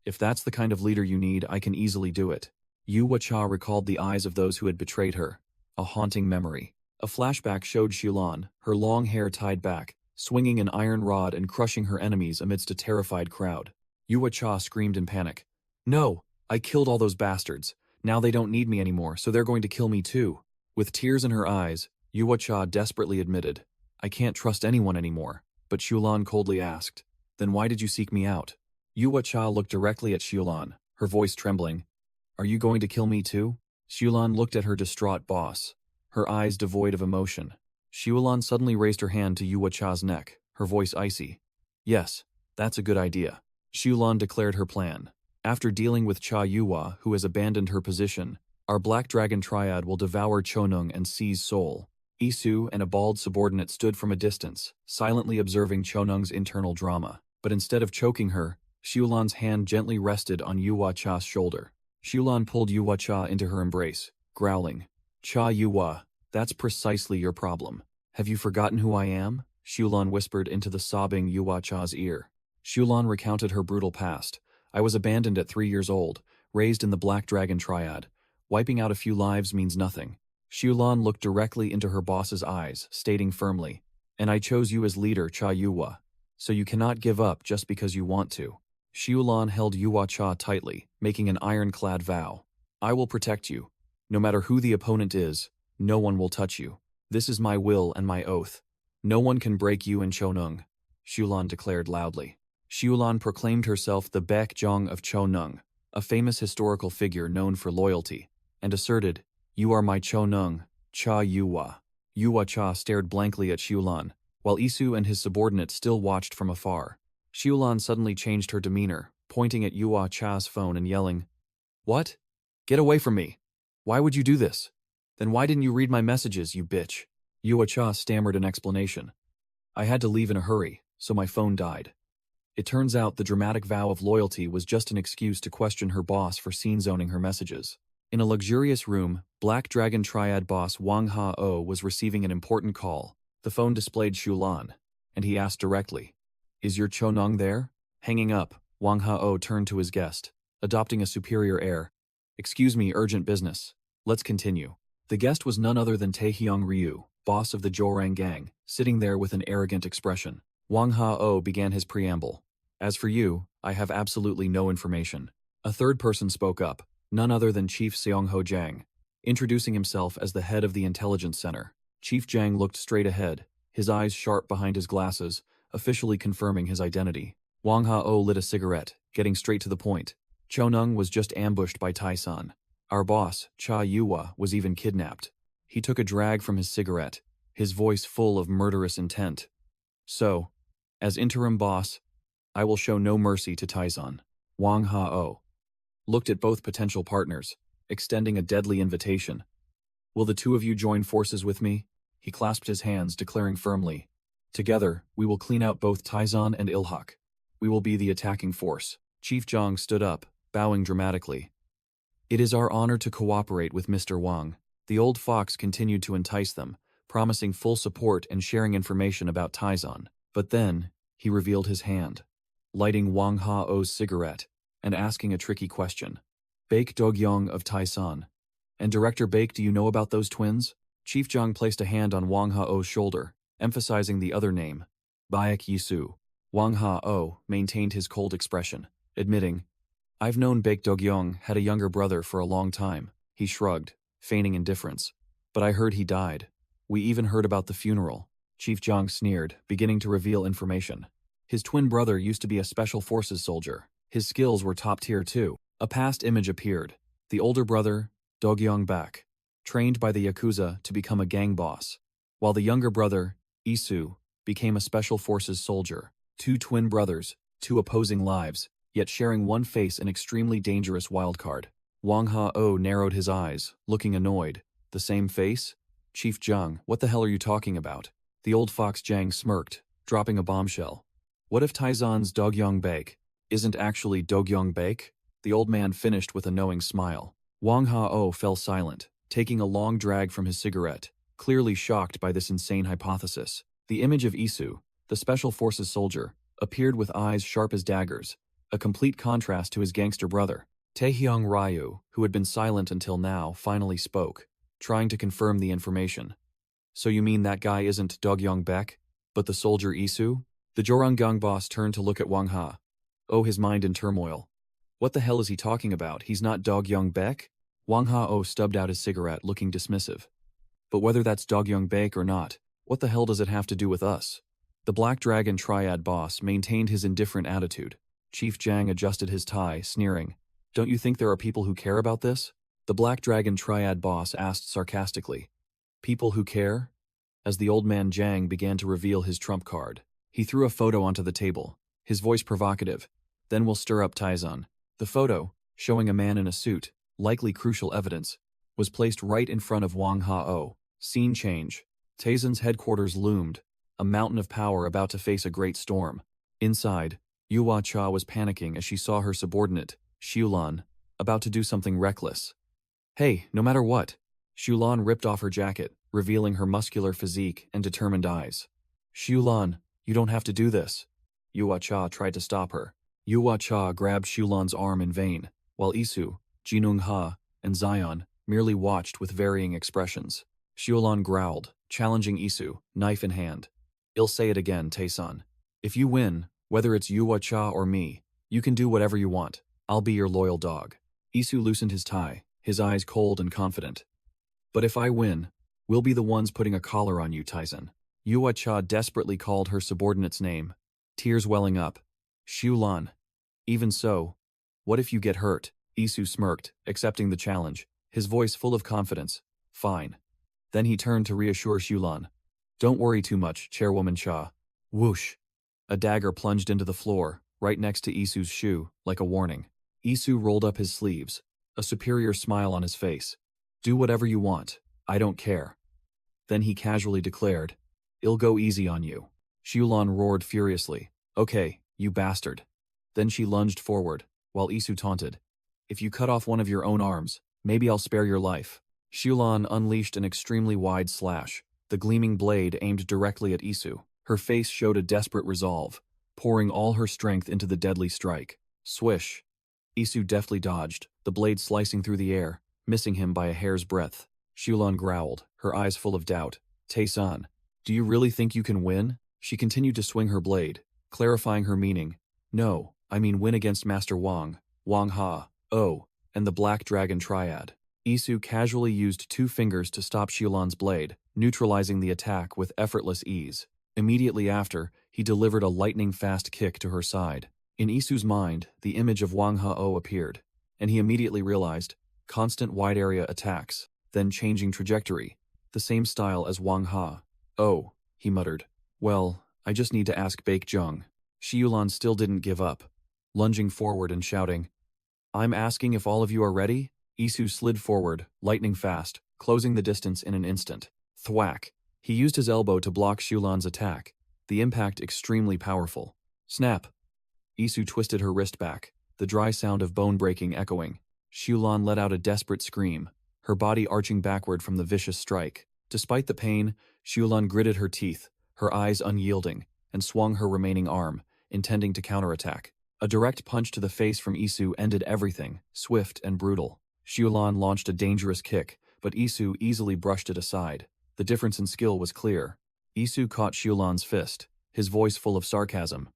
If that's the kind of leader you need, I can easily do it. Yu Hua Cha recalled the eyes of those who had betrayed her, a haunting memory. A flashback showed Xiulan, her long hair tied back, swinging an iron rod and crushing her enemies amidst a terrified crowd. Yu Hua Cha screamed in panic. No, I killed all those bastards. Now they don't need me anymore, so they're going to kill me too. With tears in her eyes, Yu Hua Cha desperately admitted, I can't trust anyone anymore. But Xiulan coldly asked, Then why did you seek me out? Yu Hua Cha looked directly at Xiulan, her voice trembling. Are you going to kill me too? Xiulan looked at her distraught boss, her eyes devoid of emotion. Xiulan suddenly raised her hand to Yu Hua Cha's neck, her voice icy. Yes, that's a good idea. Xiulan declared her plan. After dealing with Cha Yuhua, who has abandoned her position, our Black Dragon Triad will devour Chonung and seize Seoul. Isu and a bald subordinate stood from a distance, silently observing Chonung's internal drama. But instead of choking her, Xiulan's hand gently rested on Yu Hua Cha's shoulder. Xiulan pulled Yu Hua Cha into her embrace, growling, Cha Yuhua, that's precisely your problem. Have you forgotten who I am? Xiulan whispered into the sobbing Yu Hua Cha's ear. Xiulan recounted her brutal past. I was abandoned at 3 years old, raised in the Black Dragon Triad. Wiping out a few lives means nothing. Xiulan looked directly into her boss's eyes, stating firmly, And I chose you as leader, Cha Yuhua. So you cannot give up just because you want to. Xiulan held Yu Hua Cha tightly, making an ironclad vow. I will protect you. No matter who the opponent is, no one will touch you. This is my will and my oath. No one can break you in Chonung, Xiulan declared loudly. Xiulan proclaimed herself the Baekjong of Chonung, a famous historical figure known for loyalty, and asserted, You are my Chonung, Cha Yuhua. Yu Hua Cha stared blankly at Xiulan, while Isu and his subordinates still watched from afar. Xiulan suddenly changed her demeanor, pointing at Yu Hua Cha's phone and yelling, What? Get away from me! Why would you do this? Then why didn't you read my messages, you bitch? Yu Hua Cha stammered an explanation. I had to leave in a hurry, so my phone died. It turns out the dramatic vow of loyalty was just an excuse to question her boss for scene zoning her messages. In a luxurious room, Black Dragon Triad boss Wang Ha-oh was receiving an important call. The phone displayed Shulan, and he asked directly, "Is your Chonong there?" Hanging up, Wang Ha-oh turned to his guest, adopting a superior air. "Excuse me, urgent business. Let's continue." The guest was none other than Taehyung Ryu, boss of the Jorang gang, sitting there with an arrogant expression. Wang Ha-oh began his preamble. "As for you, I have absolutely no information." A third person spoke up, none other than Chief Seong-ho Jang, introducing himself as the head of the intelligence center. Chief Jang looked straight ahead, his eyes sharp behind his glasses, officially confirming his identity. Wang Ha-oh lit a cigarette, getting straight to the point. Chonung was just ambushed by Tai-san. Our boss, Cha Yuwa, was even kidnapped. He took a drag from his cigarette, his voice full of murderous intent. "So, as interim boss, I will show no mercy to Tai-san." Wang Ha-oh looked at both potential partners, extending a deadly invitation. "Will the two of you join forces with me?" He clasped his hands, declaring firmly, "Together, we will clean out both Taizan and Ilhak. We will be the attacking force." Chief Zhang stood up, bowing dramatically. "It is our honor to cooperate with Mr. Wang." The old fox continued to entice them, promising full support and sharing information about Taizan. But then, he revealed his hand, lighting Wang Ha-oh's cigarette, and asking a tricky question. "Baek Dogyong of Taizan. And Director Baek, do you know about those twins?" Chief Zhang placed a hand on Wang Ha-oh's shoulder, emphasizing the other name, Baek Yisu. Wang Ha-oh maintained his cold expression, admitting, "I've known Baek Dogyong had a younger brother for a long time." He shrugged, feigning indifference. "But I heard he died. We even heard about the funeral." Chief Zhang sneered, beginning to reveal information. His twin brother used to be a special forces soldier. His skills were top tier too. A past image appeared. The older brother, Dogyong Bak, trained by the Yakuza to become a gang boss, while the younger brother, Isu, became a special forces soldier. Two twin brothers, two opposing lives, yet sharing one face, an extremely dangerous wildcard. Wang Ha-oh narrowed his eyes, looking annoyed. "The same face? Chief Zhang, what the hell are you talking about?" The old fox Zhang smirked, dropping a bombshell. "What if Taizan's Dogyong Baek isn't actually Dogyong Baek?" The old man finished with a knowing smile. Wang Ha-oh fell silent, taking a long drag from his cigarette, clearly shocked by this insane hypothesis. The image of Isu, the special forces soldier, appeared with eyes sharp as daggers, a complete contrast to his gangster brother. Taehyung Ryu, who had been silent until now, finally spoke, trying to confirm the information. "So you mean that guy isn't Dogyong Baek, but the soldier Isu?" The Jorangang boss turned to look at Wang Ha. Oh, his mind in turmoil. What the hell is he talking about? He's not Dogyong Baek? Wang Ha-oh stubbed out his cigarette, looking dismissive. "But whether that's Dogyong Baek or not, what the hell does it have to do with us?" The Black Dragon Triad boss maintained his indifferent attitude. Chief Zhang adjusted his tie, sneering. "Don't you think there are people who care about this?" The Black Dragon Triad boss asked sarcastically. "People who care?" As the old man Zhang began to reveal his trump card, he threw a photo onto the table, his voice provocative. "Then we'll stir up Taizan." The photo, showing a man in a suit, likely crucial evidence, was placed right in front of Wang Ha-oh. Scene change. Taizan's headquarters loomed, a mountain of power about to face a great storm. Inside, Yuwa Cha was panicking as she saw her subordinate, Shulan, about to do something reckless. "Hey, no matter what." Shulan ripped off her jacket, revealing her muscular physique and determined eyes. "Shulan, you don't have to do this." Yuwa Cha tried to stop her. Yuwa Cha grabbed Shulan's arm in vain, while Isu, Jinung Ha, and Zion merely watched with varying expressions. Shulan growled, challenging Isu, knife in hand. "I'll say it again, Tae-san. If you win, whether it's Yuwa Cha or me, you can do whatever you want. I'll be your loyal dog." Isu loosened his tie, his eyes cold and confident. "But if I win, we'll be the ones putting a collar on you, Taizan." Yuwa Cha desperately called her subordinate's name, tears welling up. "Shulan. Even so, what if you get hurt?" Isu smirked, accepting the challenge, his voice full of confidence. "Fine." Then he turned to reassure Shulan. "Don't worry too much, Chairwoman Cha." Whoosh! A dagger plunged into the floor, right next to Isu's shoe, like a warning. Isu rolled up his sleeves, a superior smile on his face. "Do whatever you want, I don't care." Then he casually declared, "I'll go easy on you." Xiulan roared furiously. Okay, you bastard. Then she lunged forward, while Isu taunted. If you cut off one of your own arms, maybe I'll spare your life. Xiulan unleashed an extremely wide slash, the gleaming blade aimed directly at Isu. Her face showed a desperate resolve, pouring all her strength into the deadly strike. Swish. Isu deftly dodged, the blade slicing through the air, missing him by a hair's breadth. Xiulan growled, her eyes full of doubt. Tae-san, do you really think you can win? She continued to swing her blade, clarifying her meaning. No, I mean win against Master Wang, Wang Ha, Oh, and the Black Dragon Triad. Isu casually used 2 fingers to stop Xiulan's blade, neutralizing the attack with effortless ease. Immediately after, he delivered a lightning-fast kick to her side. In Isu's mind, the image of Wang Ha-oh appeared, and he immediately realized, constant wide-area attacks, then changing trajectory, the same style as Wang Ha. Oh, he muttered. Well, I just need to ask Baek-jung. Xiulan still didn't give up, lunging forward and shouting, I'm asking if all of you are ready? Isu slid forward, lightning fast, closing the distance in an instant. Thwack. He used his elbow to block Xiulan's attack, the impact extremely powerful. Snap. Isu twisted her wrist back, the dry sound of bone breaking echoing. Xiulan let out a desperate scream, her body arching backward from the vicious strike. Despite the pain, Xiulan gritted her teeth, her eyes unyielding, and swung her remaining arm, intending to counterattack. A direct punch to the face from Isu ended everything, swift and brutal. Xiulan launched a dangerous kick, but Isu easily brushed it aside. The difference in skill was clear. Isu caught Xiulan's fist, his voice full of sarcasm.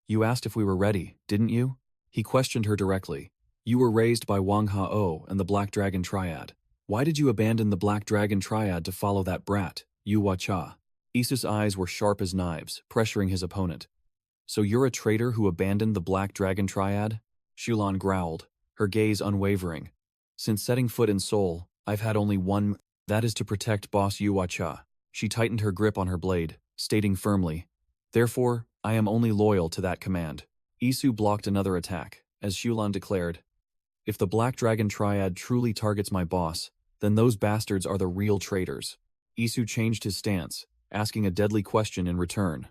You asked if we were ready, didn't you? He questioned her directly. You were raised by Wang Ha-oh and the Black Dragon Triad. Why did you abandon the Black Dragon Triad to follow that brat, Yu Hua-cha? Isu's eyes were sharp as knives, pressuring his opponent. So you're a traitor who abandoned the Black Dragon Triad? Xiulan growled, her gaze unwavering. Since setting foot in Seoul, I've had only one, that is to protect boss Yu Hua-cha. She tightened her grip on her blade, stating firmly, therefore, I am only loyal to that command. Isu blocked another attack, as Xiulan declared, if the Black Dragon Triad truly targets my boss, then those bastards are the real traitors. Isu changed his stance, asking a deadly question in return.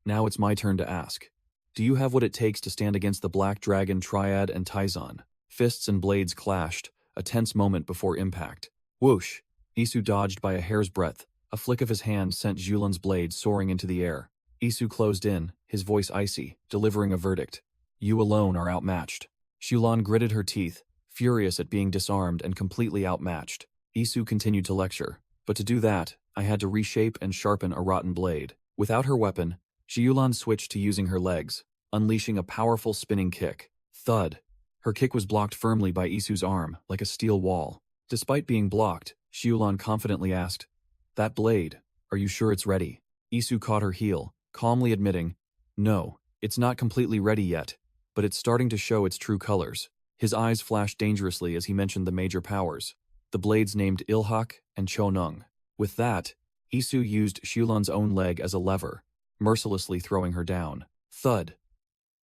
Now it's my turn to ask. Do you have what it takes to stand against the Black Dragon Triad and Taizan? Fists and blades clashed, a tense moment before impact. Whoosh! Isu dodged by a hair's breadth. A flick of his hand sent Xiulan's blade soaring into the air. Isu closed in, his voice icy, delivering a verdict. You alone are outmatched. Xiulan gritted her teeth, furious at being disarmed and completely outmatched. Isu continued to lecture, but to do that, I had to reshape and sharpen a rotten blade. Without her weapon, Xiulan switched to using her legs, unleashing a powerful spinning kick. Thud. Her kick was blocked firmly by Isu's arm, like a steel wall. Despite being blocked, Xiulan confidently asked, that blade, are you sure it's ready? Isu caught her heel, calmly admitting, no, it's not completely ready yet, but it's starting to show its true colors. His eyes flashed dangerously as he mentioned the major powers, the blades named Ilhak and Chonung. With that, Isu used Xiulan's own leg as a lever, mercilessly throwing her down. Thud.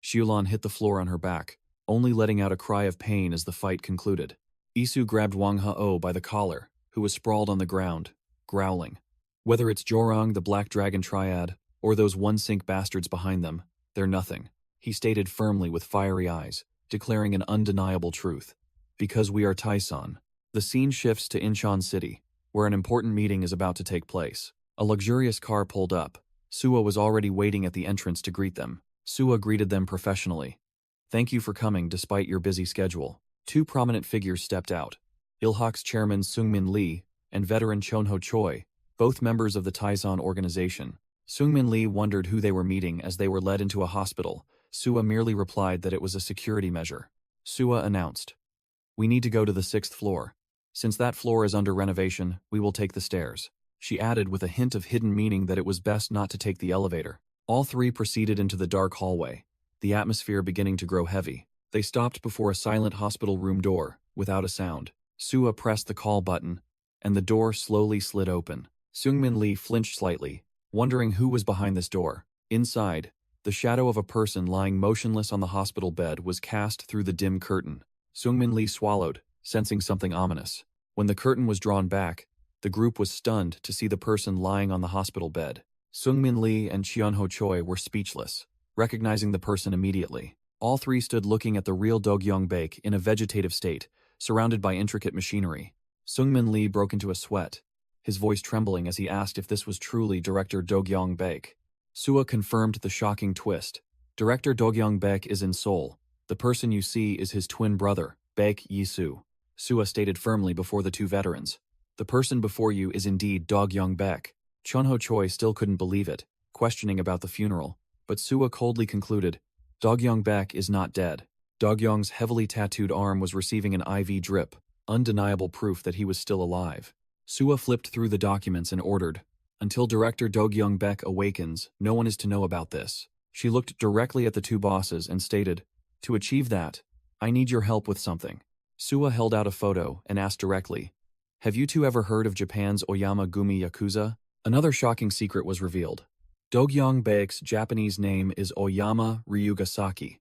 Xiulan hit the floor on her back, only letting out a cry of pain as the fight concluded. Isu grabbed Wang Ha-oh by the collar, who was sprawled on the ground, growling. Whether it's Jorong the Black Dragon Triad, or those one-sink bastards behind them, they're nothing, he stated firmly with fiery eyes, declaring an undeniable truth. Because we are Taesan. The scene shifts to Incheon City, where an important meeting is about to take place. A luxurious car pulled up. Suwa was already waiting at the entrance to greet them. Suwa greeted them professionally. Thank you for coming despite your busy schedule. 2 prominent figures stepped out. Ilhak's chairman Seungmin Lee and veteran Chonho Choi, both members of the Taesan organization. Seungmin Lee wondered who they were meeting as they were led into a hospital. Suwa merely replied that it was a security measure. Suwa announced, we need to go to the 6th floor. Since that floor is under renovation, we will take the stairs. She added with a hint of hidden meaning that it was best not to take the elevator. All 3 proceeded into the dark hallway, the atmosphere beginning to grow heavy. They stopped before a silent hospital room door, without a sound. Suwa pressed the call button, and the door slowly slid open. Seungmin Lee flinched slightly, wondering who was behind this door. Inside, the shadow of a person lying motionless on the hospital bed was cast through the dim curtain. Seungmin Lee swallowed, sensing something ominous. When the curtain was drawn back, the group was stunned to see the person lying on the hospital bed. Seungmin Lee and Cheonho Choi were speechless, recognizing the person immediately. All three stood looking at the real Dogyong Baek in a vegetative state, surrounded by intricate machinery. Seungmin Lee broke into a sweat, his voice trembling as he asked if this was truly director Dogyong Baek. Sua confirmed the shocking twist. Director Dogyong Baek is in Seoul. The person you see is his twin brother, Baek Yi-soo. Sua stated firmly before the two veterans. The person before you is indeed Dogyong Baek. Cheonho Choi still couldn't believe it, questioning about the funeral, but Sua coldly concluded, Dogyong Baek is not dead. Dogyong's heavily tattooed arm was receiving an IV drip, undeniable proof that he was still alive. Sua flipped through the documents and ordered, until Director Dogyong Baek awakens, no one is to know about this. She looked directly at the two bosses and stated, to achieve that, I need your help with something. Sua held out a photo and asked directly, have you two ever heard of Japan's Oyama Gumi Yakuza? Another shocking secret was revealed. Dogyong Baek's Japanese name is Oyama Ryugasaki,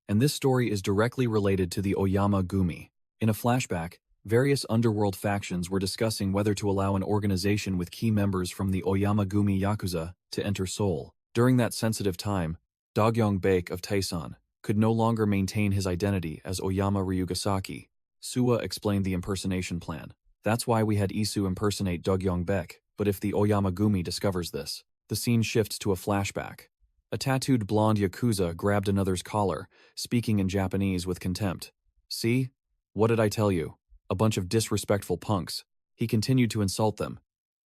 and this story is directly related to the Oyama Gumi. In a flashback, various underworld factions were discussing whether to allow an organization with key members from the Oyama Gumi Yakuza to enter Seoul. During that sensitive time, Dogyong Baek of Taesan could no longer maintain his identity as Oyama Ryugasaki. Sua explained the impersonation plan. That's why we had Isu impersonate Dogyong Baek, but if the Oyama Gumi discovers this, the scene shifts to a flashback. A tattooed blonde Yakuza grabbed another's collar, speaking in Japanese with contempt. See? What did I tell you? A bunch of disrespectful punks. He continued to insult them.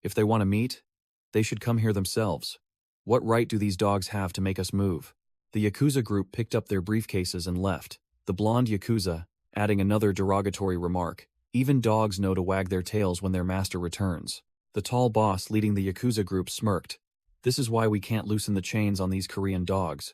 If they want to meet, they should come here themselves. What right do these dogs have to make us move? The Yakuza group picked up their briefcases and left. The blonde Yakuza, adding another derogatory remark. Even dogs know to wag their tails when their master returns. The tall boss leading the Yakuza group smirked. This is why we can't loosen the chains on these Korean dogs.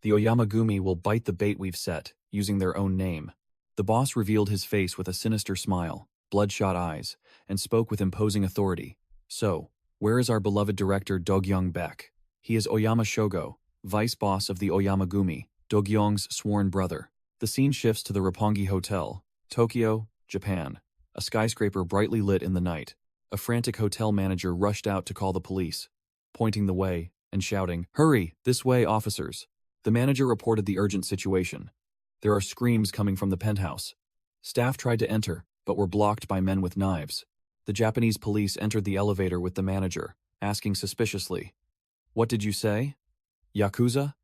The Oyama Gumi will bite the bait we've set, using their own name. The boss revealed his face with a sinister smile, bloodshot eyes, and spoke with imposing authority. So, where is our beloved director Dogyong Baek? He is Oyama Shogo, vice boss of the Oyama Gumi, Dogyong's sworn brother. The scene shifts to the Roppongi Hotel, Tokyo, Japan. A skyscraper brightly lit in the night. A frantic hotel manager rushed out to call the police, pointing the way and shouting, "Hurry, this way, officers." The manager reported the urgent situation. There are screams coming from the penthouse. Staff tried to enter, but were blocked by men with knives. The Japanese police entered the elevator with the manager, asking suspiciously, "What did you say? Yakuza?"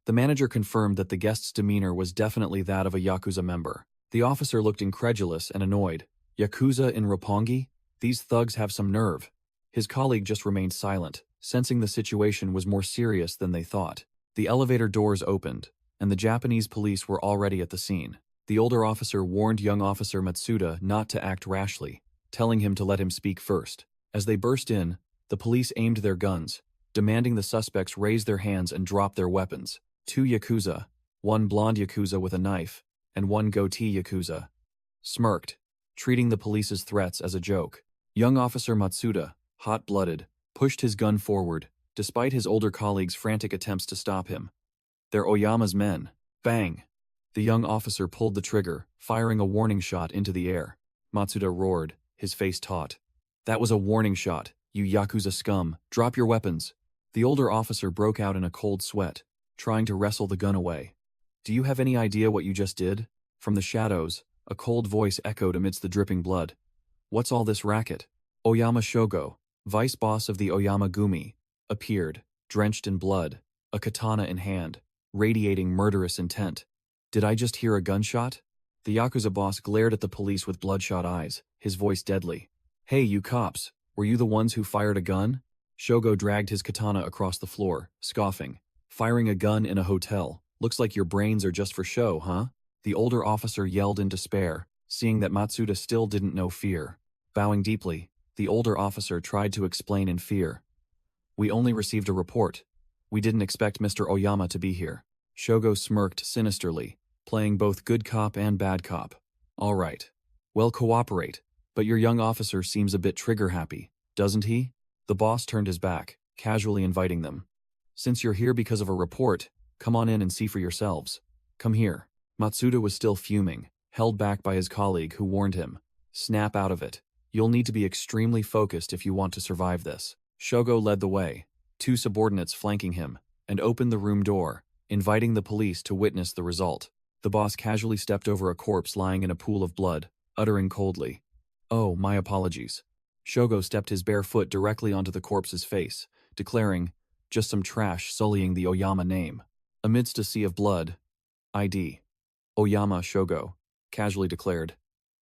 The manager confirmed that the guest's demeanor was definitely that of a Yakuza member. The officer looked incredulous and annoyed. Yakuza in Roppongi? These thugs have some nerve. His colleague just remained silent, sensing the situation was more serious than they thought. The elevator doors opened, and the Japanese police were already at the scene. The older officer warned young officer Matsuda not to act rashly, telling him to let him speak first. As they burst in, the police aimed their guns, demanding the suspects raise their hands and drop their weapons. Two Yakuza, one blonde Yakuza with a knife, and one goatee Yakuza, smirked, treating the police's threats as a joke. Young officer Matsuda, hot-blooded, pushed his gun forward, despite his older colleagues' frantic attempts to stop him. They're Oyama's men. Bang! The young officer pulled the trigger, firing a warning shot into the air. Matsuda roared, his face taut. That was a warning shot, you Yakuza scum. Drop your weapons. The older officer broke out in a cold sweat, trying to wrestle the gun away. Do you have any idea what you just did? From the shadows, a cold voice echoed amidst the dripping blood. What's all this racket? Oyama Shogo, vice boss of the Oyama Gumi, appeared, drenched in blood, a katana in hand, radiating murderous intent. Did I just hear a gunshot? The Yakuza boss glared at the police with bloodshot eyes, his voice deadly. Hey, you cops, were you the ones who fired a gun? Shogo dragged his katana across the floor, scoffing. Firing a gun in a hotel. Looks like your brains are just for show, huh? The older officer yelled in despair, seeing that Matsuda still didn't know fear. Bowing deeply, the older officer tried to explain in fear. We only received a report. We didn't expect Mr. Oyama to be here. Shogo smirked sinisterly, playing both good cop and bad cop. All right. Well, cooperate, but your young officer seems a bit trigger-happy, doesn't he? The boss turned his back, casually inviting them. Since you're here because of a report, come on in and see for yourselves. Come here. Matsuda was still fuming, held back by his colleague who warned him. Snap out of it. You'll need to be extremely focused if you want to survive this. Shogo led the way, two subordinates flanking him, and opened the room door, inviting the police to witness the result. The boss casually stepped over a corpse lying in a pool of blood, uttering coldly, "Oh, my apologies." Shogo stepped his bare foot directly onto the corpse's face, declaring, "Just some trash sullying the Oyama name." Amidst a sea of blood, ID. Oyama Shogo casually declared,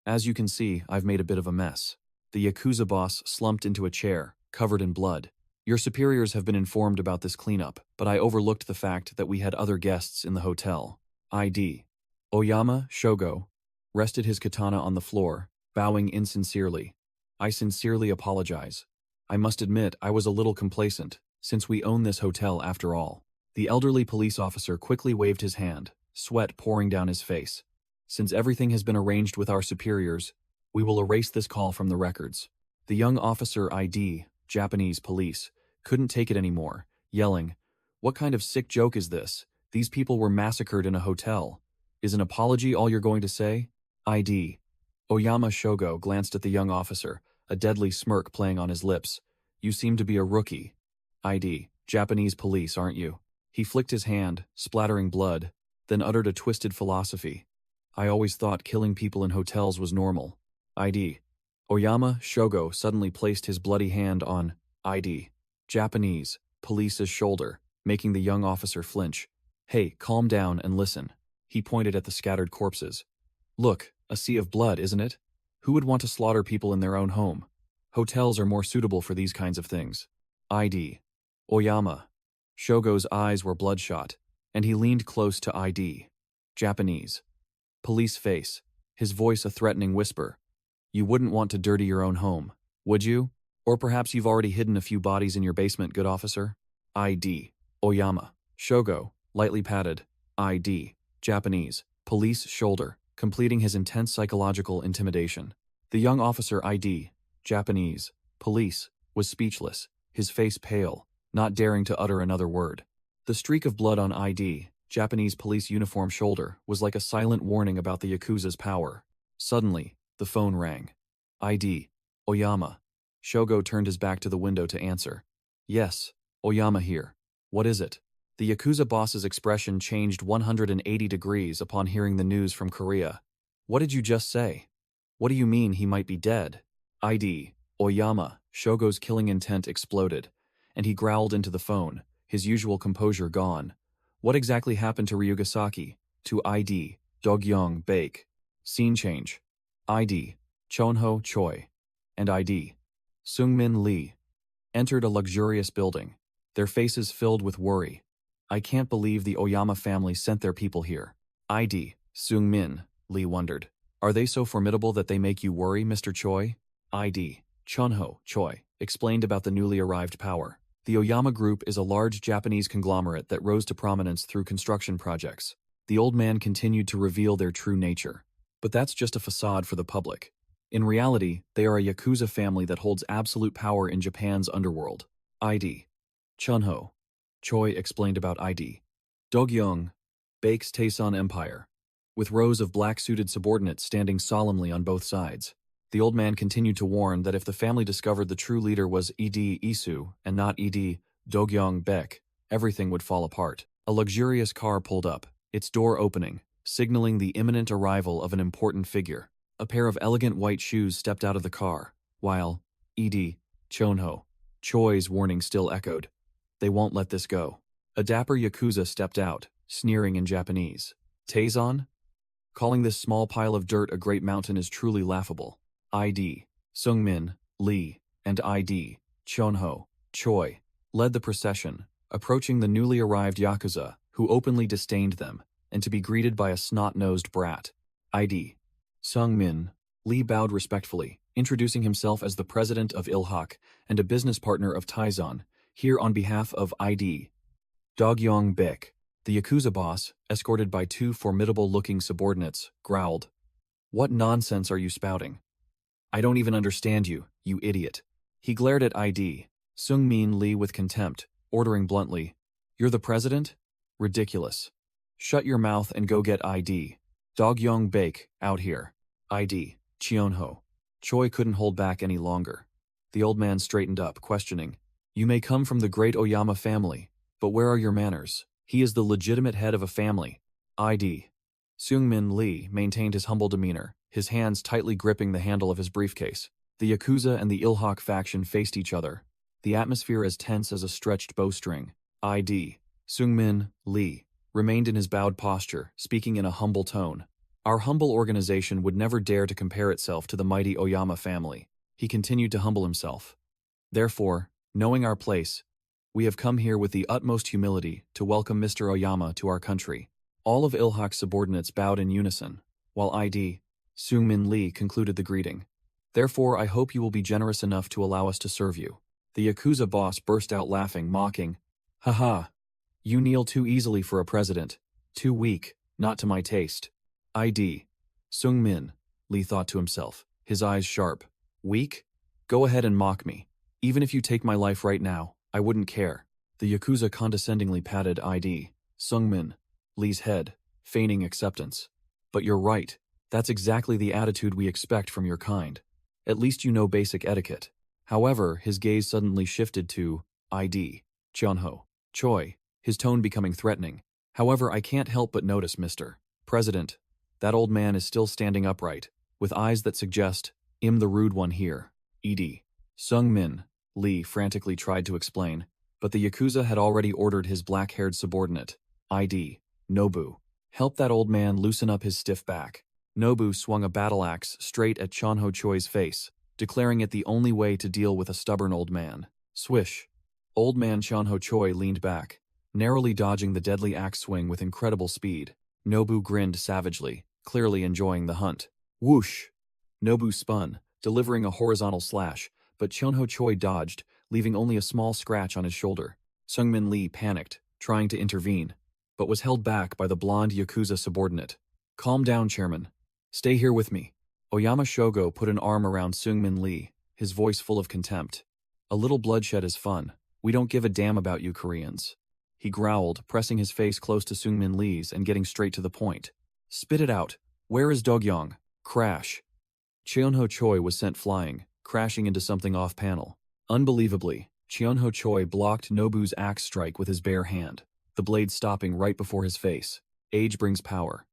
"As you can see, I've made a bit of a mess." The Yakuza boss slumped into a chair, covered in blood. "Your superiors have been informed about this cleanup, but I overlooked the fact that we had other guests in the hotel." ID. Oyama Shogo rested his katana on the floor, bowing insincerely. "I sincerely apologize. I must admit I was a little complacent, since we own this hotel after all." The elderly police officer quickly waved his hand, sweat pouring down his face. "Since everything has been arranged with our superiors, we will erase this call from the records." The young officer ID, Japanese police, couldn't take it anymore, yelling, "What kind of sick joke is this? These people were massacred in a hotel. Is an apology all you're going to say?" ID. Oyama Shogo glanced at the young officer, a deadly smirk playing on his lips. "You seem to be a rookie." ID. Japanese police, aren't you? He flicked his hand, splattering blood, then uttered a twisted philosophy. "I always thought killing people in hotels was normal." ID. Oyama Shogo suddenly placed his bloody hand on ID. Japanese police's shoulder, making the young officer flinch. "Hey, calm down and listen." He pointed at the scattered corpses. "Look, a sea of blood, isn't it? Who would want to slaughter people in their own home? Hotels are more suitable for these kinds of things." ID. Oyama Shogo's eyes were bloodshot, and he leaned close to ID. Japanese police face, his voice a threatening whisper. "You wouldn't want to dirty your own home, would you? Or perhaps you've already hidden a few bodies in your basement, good officer?" ID. Oyama Shogo lightly patted ID. Japanese police shoulder, completing his intense psychological intimidation. The young officer ID. Japanese police was speechless, his face pale, not daring to utter another word. The streak of blood on ID. Japanese police uniform shoulder was like a silent warning about the Yakuza's power. Suddenly, the phone rang. ID. Oyama. Shogo turned his back to the window to answer. "Yes, Oyama here. What is it?" The Yakuza boss's expression changed 180 degrees upon hearing the news from Korea. "What did you just say? What do you mean he might be dead?" ID. Oyama. Shogo's killing intent exploded, and he growled into the phone, his usual composure gone. "What exactly happened to Ryugasaki?" To ID. Dogyong Bake. Scene change. ID. Chonho Choi and ID. Sungmin Lee entered a luxurious building, their faces filled with worry. "I can't believe the Oyama family sent their people here." ID. Sungmin Lee wondered, "Are they so formidable that they make you worry, Mr. Choi?" ID. Chonho Choi explained about the newly arrived power. The Oyama Group is a large Japanese conglomerate that rose to prominence through construction projects. The old man continued to reveal their true nature. But that's just a facade for the public. In reality, they are a Yakuza family that holds absolute power in Japan's underworld. ID. Chunho Choi explained about ID. Dogyong Bake's Taeson Empire, with rows of black-suited subordinates standing solemnly on both sides. The old man continued to warn that if the family discovered the true leader was ED Isu and not ED Dogyong Baek, everything would fall apart. A luxurious car pulled up, its door opening, signaling the imminent arrival of an important figure. A pair of elegant white shoes stepped out of the car, while ED Chonho Choi's warning still echoed. "They won't let this go." A dapper Yakuza stepped out, sneering in Japanese. "Taeson? Calling this small pile of dirt a great mountain is truly laughable." ID. Sungmin Lee and ID. Chonho Choi led the procession, approaching the newly arrived Yakuza, who openly disdained them, and to be greeted by a snot-nosed brat. ID. Sungmin Lee bowed respectfully, introducing himself as the president of Ilhak and a business partner of Taizan, here on behalf of ID. Dogyong Baek. The Yakuza boss, escorted by two formidable-looking subordinates, growled, "What nonsense are you spouting? I don't even understand you, you idiot." He glared at ID. Sungmin Lee with contempt, ordering bluntly, "You're the president? Ridiculous. Shut your mouth and go get ID. Dogyong Baek, out here." ID. Chionho Choi couldn't hold back any longer. The old man straightened up, questioning, You may come from the great Oyama family, but where are your manners? He is the legitimate head of a family. ID. Seungmin Lee maintained his humble demeanor, his hands tightly gripping the handle of his briefcase. The Yakuza and the Ilhawk faction faced each other, the atmosphere as tense as a stretched bowstring. ID. Seungmin Lee remained in his bowed posture, speaking in a humble tone. Our humble organization would never dare to compare itself to the mighty Oyama family. He continued to humble himself. Therefore, knowing our place, we have come here with the utmost humility to welcome Mr. Oyama to our country. All of Ilhawk's subordinates bowed in unison, while ID. Seungmin Lee concluded the greeting. Therefore, I hope you will be generous enough to allow us to serve you. The Yakuza boss burst out laughing, mocking. Haha. You kneel too easily for a president. Too weak, not to my taste. ID. Seungmin Lee thought to himself, his eyes sharp. Weak? Go ahead and mock me. Even if you take my life right now, I wouldn't care. The Yakuza condescendingly patted ID. Seungmin Lee's head, feigning acceptance. But you're right. That's exactly the attitude we expect from your kind. At least you know basic etiquette. However, his gaze suddenly shifted to ID. Chonho Choi, his tone becoming threatening. However, I can't help but notice, Mr. President, that old man is still standing upright, with eyes that suggest, I'm the rude one here. ED. Seungmin Lee frantically tried to explain, but the Yakuza had already ordered his black-haired subordinate, ID. Nobu, help that old man loosen up his stiff back. Nobu swung a battle axe straight at Chonho Choi's face, declaring it the only way to deal with a stubborn old man. Swish. Old man Chonho Choi leaned back, narrowly dodging the deadly axe swing with incredible speed. Nobu grinned savagely, clearly enjoying the hunt. Whoosh! Nobu spun, delivering a horizontal slash, but Chonho Choi dodged, leaving only a small scratch on his shoulder. Seungmin Lee panicked, trying to intervene, but was held back by the blonde Yakuza subordinate. Calm down, Chairman. Stay here with me. Oyama Shogo put an arm around Seungmin Lee, his voice full of contempt. A little bloodshed is fun. We don't give a damn about you Koreans. He growled, pressing his face close to Seungmin Lee's and getting straight to the point. Spit it out. Where is Dogyong? Crash. Cheonho Choi was sent flying, crashing into something off-panel. Unbelievably, Cheonho Choi blocked Nobu's axe strike with his bare hand, the blade stopping right before his face. Age brings power.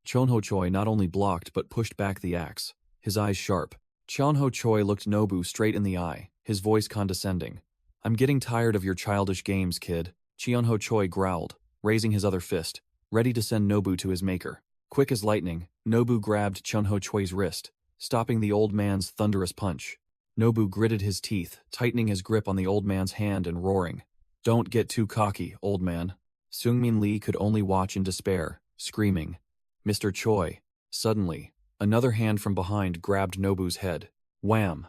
Cheonho Choi not only blocked but pushed back the axe, his eyes sharp. Cheonho Choi looked Nobu straight in the eye, his voice condescending. I'm getting tired of your childish games, kid. Cheonho Choi growled, raising his other fist, ready to send Nobu to his maker. Quick as lightning, Nobu grabbed Cheonho Choi's wrist, stopping the old man's thunderous punch. Nobu gritted his teeth, tightening his grip on the old man's hand and roaring. Don't get too cocky, old man. Seungmin Lee could only watch in despair, screaming. Mr. Choi. Suddenly, another hand from behind grabbed Nobu's head. Wham!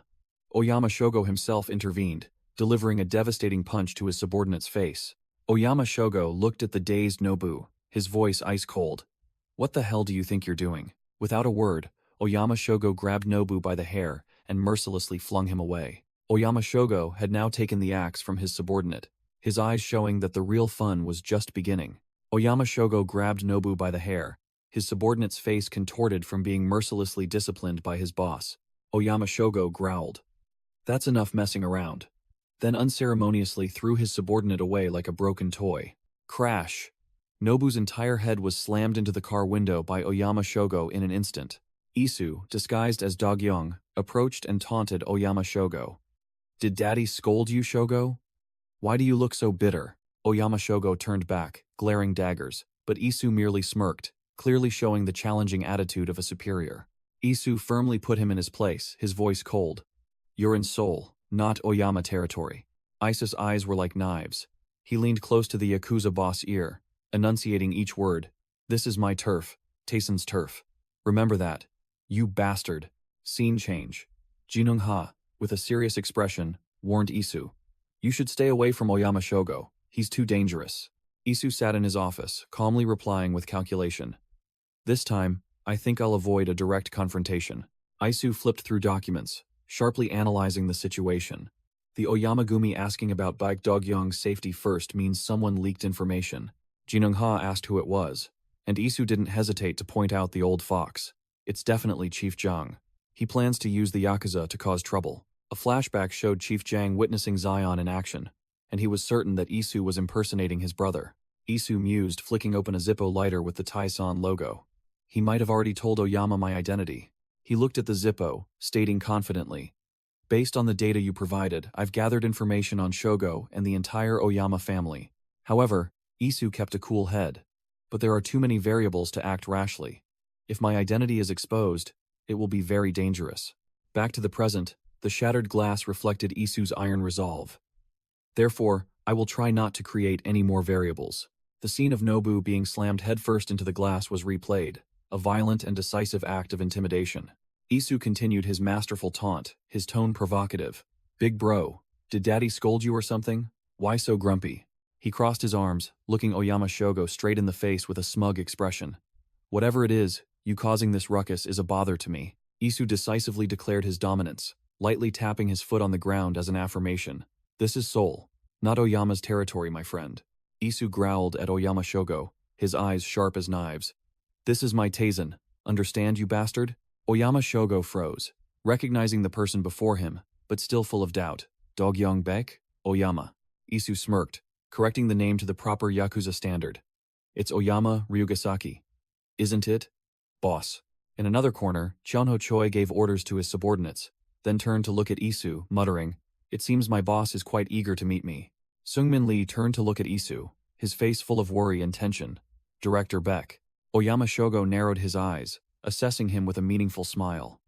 Oyama Shogo himself intervened, delivering a devastating punch to his subordinate's face. Oyama Shogo looked at the dazed Nobu, his voice ice-cold. What the hell do you think you're doing? Without a word, Oyama Shogo grabbed Nobu by the hair and mercilessly flung him away. Oyama Shogo had now taken the axe from his subordinate, his eyes showing that the real fun was just beginning. Oyama Shogo grabbed Nobu by the hair, his subordinate's face contorted from being mercilessly disciplined by his boss. Oyama Shogo growled. That's enough messing around. Then unceremoniously threw his subordinate away like a broken toy. Crash! Nobu's entire head was slammed into the car window by Oyama Shogo in an instant. Isu, disguised as Dogyong, approached and taunted Oyama Shogo. Did Daddy scold you, Shogo? Why do you look so bitter? Oyama Shogo turned back, glaring daggers, but Isu merely smirked, clearly showing the challenging attitude of a superior. Isu firmly put him in his place, his voice cold. You're in Seoul, not Oyama territory. Isa's eyes were like knives. He leaned close to the Yakuza boss' ear, enunciating each word. This is my turf, Taeson's turf. Remember that. You bastard. Scene change. Jinung-ha, with a serious expression, warned Isu. You should stay away from Oyama Shogo. He's too dangerous. Isu sat in his office, calmly replying with calculation. This time, I think I'll avoid a direct confrontation. Isu flipped through documents, sharply analyzing the situation. The Oyamagumi asking about Baek Dogyong's safety first means someone leaked information. Jinung-ha asked who it was, and Isu didn't hesitate to point out the old fox. It's definitely Chief Jang. He plans to use the Yakuza to cause trouble. A flashback showed Chief Jang witnessing Zion in action, and he was certain that Isu was impersonating his brother. Isu mused, flicking open a Zippo lighter with the Taison logo. He might have already told Oyama my identity. He looked at the Zippo, stating confidently, "Based on the data you provided, I've gathered information on Shogo and the entire Oyama family." However, Isu kept a cool head. "But there are too many variables to act rashly. If my identity is exposed, it will be very dangerous." Back to the present, the shattered glass reflected Isu's iron resolve. "Therefore, I will try not to create any more variables." The scene of Nobu being slammed headfirst into the glass was replayed, a violent and decisive act of intimidation. Isu continued his masterful taunt, his tone provocative. "Big bro, did daddy scold you or something? Why so grumpy?" He crossed his arms, looking Oyama Shogo straight in the face with a smug expression. "Whatever it is, you causing this ruckus is a bother to me." Isu decisively declared his dominance, lightly tapping his foot on the ground as an affirmation. "This is Seoul, not Oyama's territory, my friend." Isu growled at Oyama Shogo, his eyes sharp as knives. "This is my Taisen, understand, you bastard?" Oyama Shogo froze, recognizing the person before him, but still full of doubt. "Dogyong Baek? Oyama." Isu smirked, correcting the name to the proper Yakuza standard. "It's Oyama Ryugasaki. Isn't it, boss?" In another corner, Chonho Choi gave orders to his subordinates, then turned to look at Isu, muttering, "It seems my boss is quite eager to meet me." Seungmin Lee turned to look at Isu, his face full of worry and tension. "Director Beck." Oyama Shogo narrowed his eyes, assessing him with a meaningful smile.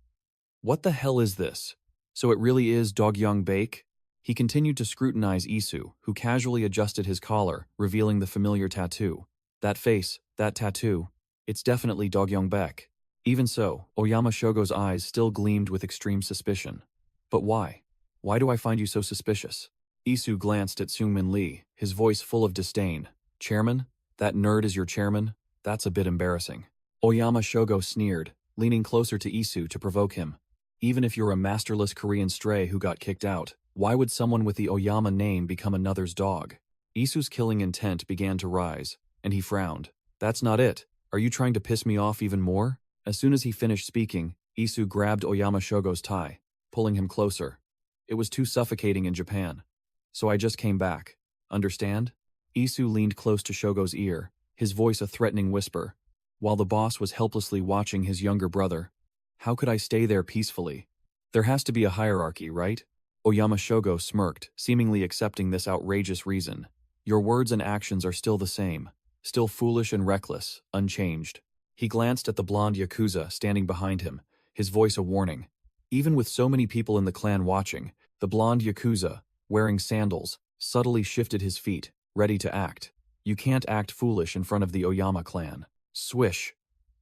"What the hell is this? So it really is Dogyong Baek?" He continued to scrutinize Isu, who casually adjusted his collar, revealing the familiar tattoo. "That face, that tattoo, it's definitely Dogyong Baek." Even so, Oyama Shogo's eyes still gleamed with extreme suspicion. "But why? Why do I find you so suspicious?" Isu glanced at Seungmin Lee, his voice full of disdain. "Chairman? That nerd is your chairman? That's a bit embarrassing." Oyama Shogo sneered, leaning closer to Isu to provoke him. "Even if you're a masterless Korean stray who got kicked out, why would someone with the Oyama name become another's dog?" Isu's killing intent began to rise, and he frowned. "That's not it. Are you trying to piss me off even more?" As soon as he finished speaking, Isu grabbed Oyama Shogo's tie, pulling him closer. "It was too suffocating in Japan. So I just came back. Understand?" Isu leaned close to Shogo's ear, his voice a threatening whisper, while the boss was helplessly watching his younger brother. "How could I stay there peacefully? There has to be a hierarchy, right?" Oyama Shogo smirked, seemingly accepting this outrageous reason. "Your words and actions are still the same, still foolish and reckless, unchanged." He glanced at the blonde Yakuza standing behind him, his voice a warning. Even with so many people in the clan watching, the blonde Yakuza, wearing sandals, subtly shifted his feet, ready to act. "You can't act foolish in front of the Oyama clan." Swish!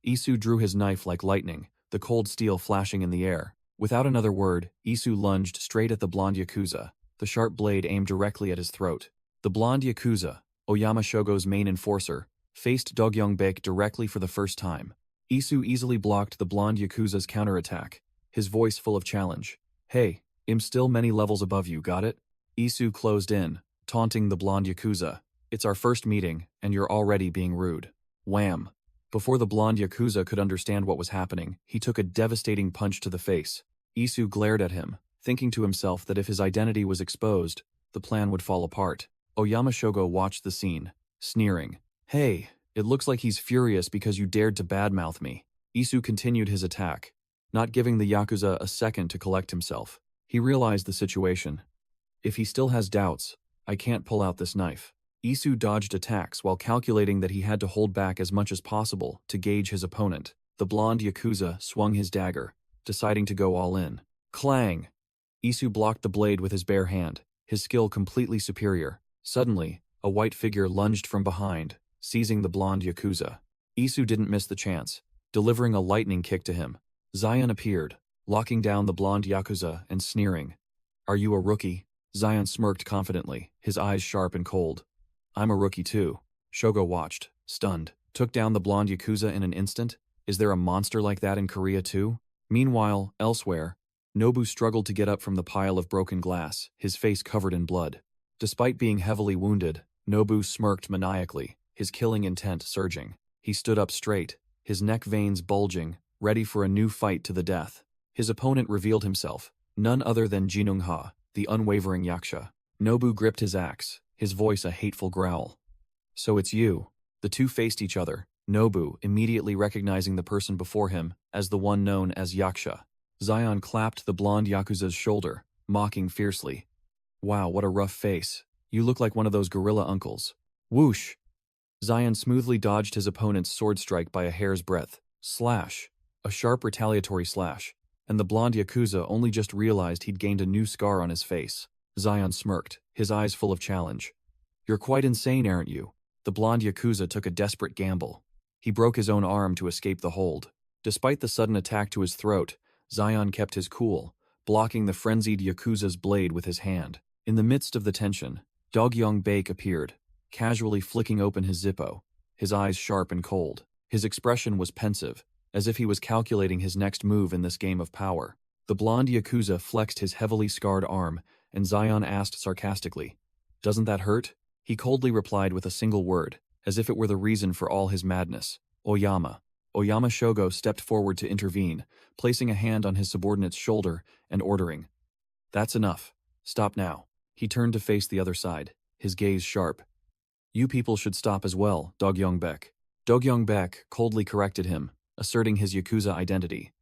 Isu drew his knife like lightning, the cold steel flashing in the air. Without another word, Isu lunged straight at the blonde Yakuza, the sharp blade aimed directly at his throat. The blonde Yakuza, Oyama Shogo's main enforcer, faced Dogyong Baek directly for the first time. Isu easily blocked the blonde Yakuza's counterattack, his voice full of challenge. "Hey, I'm still many levels above you, got it?" Isu closed in, taunting the blonde Yakuza. "It's our first meeting, and you're already being rude." Wham! Before the blonde Yakuza could understand what was happening, he took a devastating punch to the face. Isu glared at him, thinking to himself that if his identity was exposed, the plan would fall apart. Oyama Shogo watched the scene, sneering. "Hey, it looks like he's furious because you dared to badmouth me." Isu continued his attack, not giving the Yakuza a second to collect himself. He realized the situation. If he still has doubts, I can't pull out this knife. Isu dodged attacks while calculating that he had to hold back as much as possible to gauge his opponent. The blonde Yakuza swung his dagger, deciding to go all in. Clang! Isu blocked the blade with his bare hand, his skill completely superior. Suddenly, a white figure lunged from behind, seizing the blonde Yakuza. Isu didn't miss the chance, delivering a lightning kick to him. Zion appeared, locking down the blonde Yakuza and sneering. "Are you a rookie?" Zion smirked confidently, his eyes sharp and cold. "I'm a rookie too." Shogo watched, stunned, took down the blonde Yakuza in an instant. Is there a monster like that in Korea too? Meanwhile, elsewhere, Nobu struggled to get up from the pile of broken glass, his face covered in blood. Despite being heavily wounded, Nobu smirked maniacally, his killing intent surging. He stood up straight, his neck veins bulging, ready for a new fight to the death. His opponent revealed himself, none other than Jinung-ha, the unwavering Yaksha. Nobu gripped his axe, his voice a hateful growl. So it's you. The two faced each other, Nobu immediately recognizing the person before him as the one known as Yaksha. Zion clapped the blonde Yakuza's shoulder, mocking fiercely. Wow, what a rough face. You look like one of those gorilla uncles. Whoosh! Zion smoothly dodged his opponent's sword strike by a hair's breadth. Slash! A sharp retaliatory slash, and the blonde Yakuza only just realized he'd gained a new scar on his face. Zion smirked, his eyes full of challenge. You're quite insane, aren't you? The blonde Yakuza took a desperate gamble. He broke his own arm to escape the hold. Despite the sudden attack to his throat, Zion kept his cool, blocking the frenzied Yakuza's blade with his hand. In the midst of the tension, Dogyong Baek appeared, casually flicking open his Zippo, his eyes sharp and cold. His expression was pensive, as if he was calculating his next move in this game of power. The blonde Yakuza flexed his heavily scarred arm, and Zion asked sarcastically, "Doesn't that hurt?" He coldly replied with a single word, as if it were the reason for all his madness. Oyama. Oyama Shogo stepped forward to intervene, placing a hand on his subordinate's shoulder and ordering, "That's enough. Stop now." He turned to face the other side, his gaze sharp. "You people should stop as well, Dogyong Baek." Dogyong Baek coldly corrected him, asserting his Yakuza identity.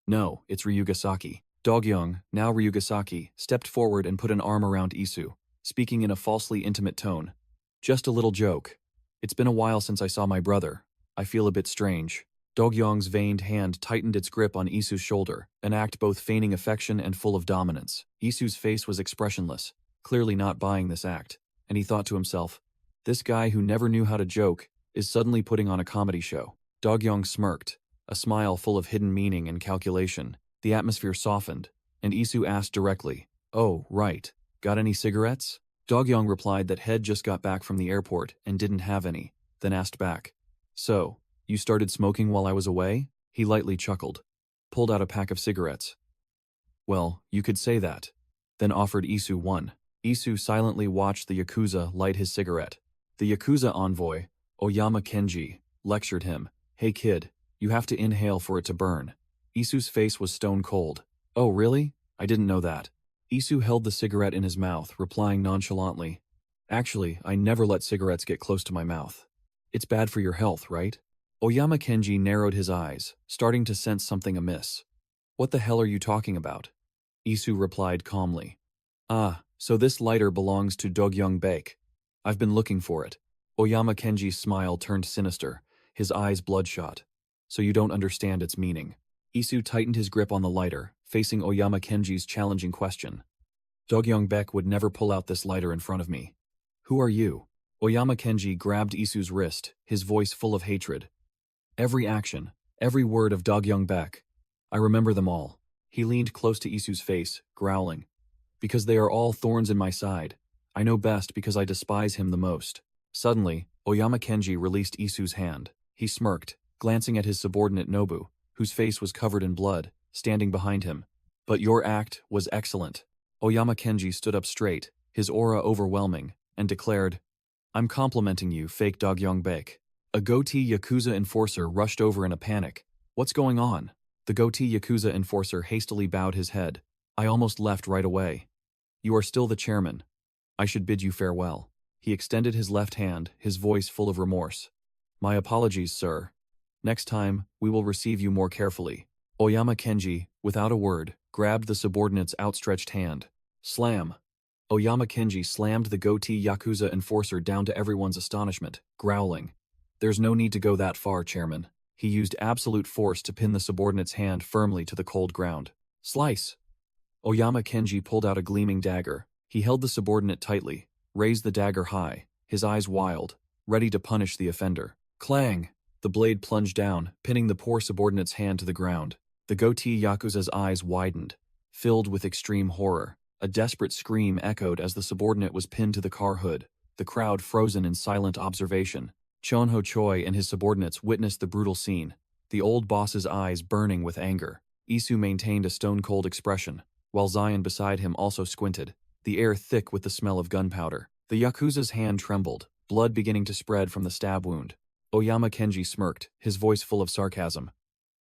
"No, it's Ryugasaki." Dogyong, now Ryugasaki, stepped forward and put an arm around Isu, speaking in a falsely intimate tone. "Just a little joke. It's been a while since I saw my brother. I feel a bit strange." Dogyong's veined hand tightened its grip on Isu's shoulder, an act both feigning affection and full of dominance. Isu's face was expressionless, clearly not buying this act, and he thought to himself, this guy who never knew how to joke is suddenly putting on a comedy show. Dogyong smirked, a smile full of hidden meaning and calculation. The atmosphere softened, and Isu asked directly, "Oh, right. Got any cigarettes?" Dogyong replied that he'd just got back from the airport and didn't have any, then asked back, "So, you started smoking while I was away?" He lightly chuckled, pulled out a pack of cigarettes. "Well, you could say that," then offered Isu one. Isu silently watched the Yakuza light his cigarette. The Yakuza envoy, Oyama Kenji, lectured him, "Hey kid, you have to inhale for it to burn." Isu's face was stone cold. "Oh really? I didn't know that." Isu held the cigarette in his mouth, replying nonchalantly, "Actually, I never let cigarettes get close to my mouth. It's bad for your health, right?" Oyama Kenji narrowed his eyes, starting to sense something amiss. "What the hell are you talking about?" Isu replied calmly, "Ah, so this lighter belongs to Dogyong Baek. I've been looking for it." Oyama Kenji's smile turned sinister, his eyes bloodshot. "So you don't understand its meaning." Isu tightened his grip on the lighter, facing Oyama Kenji's challenging question. "Dogyong Baek would never pull out this lighter in front of me." "Who are you?" Oyama Kenji grabbed Isu's wrist, his voice full of hatred. "Every action, every word of Dogyong Baek. I remember them all." He leaned close to Isu's face, growling, "Because they are all thorns in my side. I know best because I despise him the most." Suddenly, Oyama Kenji released Isu's hand. He smirked, glancing at his subordinate Nobu, whose face was covered in blood, standing behind him. "But your act was excellent." Oyama Kenji stood up straight, his aura overwhelming, and declared, "I'm complimenting you, fake Dogyong Baek." A goatee Yakuza enforcer rushed over in a panic. "What's going on?" The goatee Yakuza enforcer hastily bowed his head. "I almost left right away." "You are still the chairman. I should bid you farewell." He extended his left hand, his voice full of remorse. "My apologies, sir. Next time, we will receive you more carefully." Oyama Kenji, without a word, grabbed the subordinate's outstretched hand. Slam! Oyama Kenji slammed the goatee Yakuza enforcer down to everyone's astonishment, growling, "There's no need to go that far, Chairman." He used absolute force to pin the subordinate's hand firmly to the cold ground. Slice! Oyama Kenji pulled out a gleaming dagger. He held the subordinate tightly, raised the dagger high, his eyes wild, ready to punish the offender. Clang! The blade plunged down, pinning the poor subordinate's hand to the ground. The goatee Yakuza's eyes widened, filled with extreme horror. A desperate scream echoed as the subordinate was pinned to the car hood, the crowd frozen in silent observation. Chonho Choi and his subordinates witnessed the brutal scene, the old boss's eyes burning with anger. Isu maintained a stone-cold expression, while Zion beside him also squinted, the air thick with the smell of gunpowder. The Yakuza's hand trembled, blood beginning to spread from the stab wound. Oyama Kenji smirked, his voice full of sarcasm.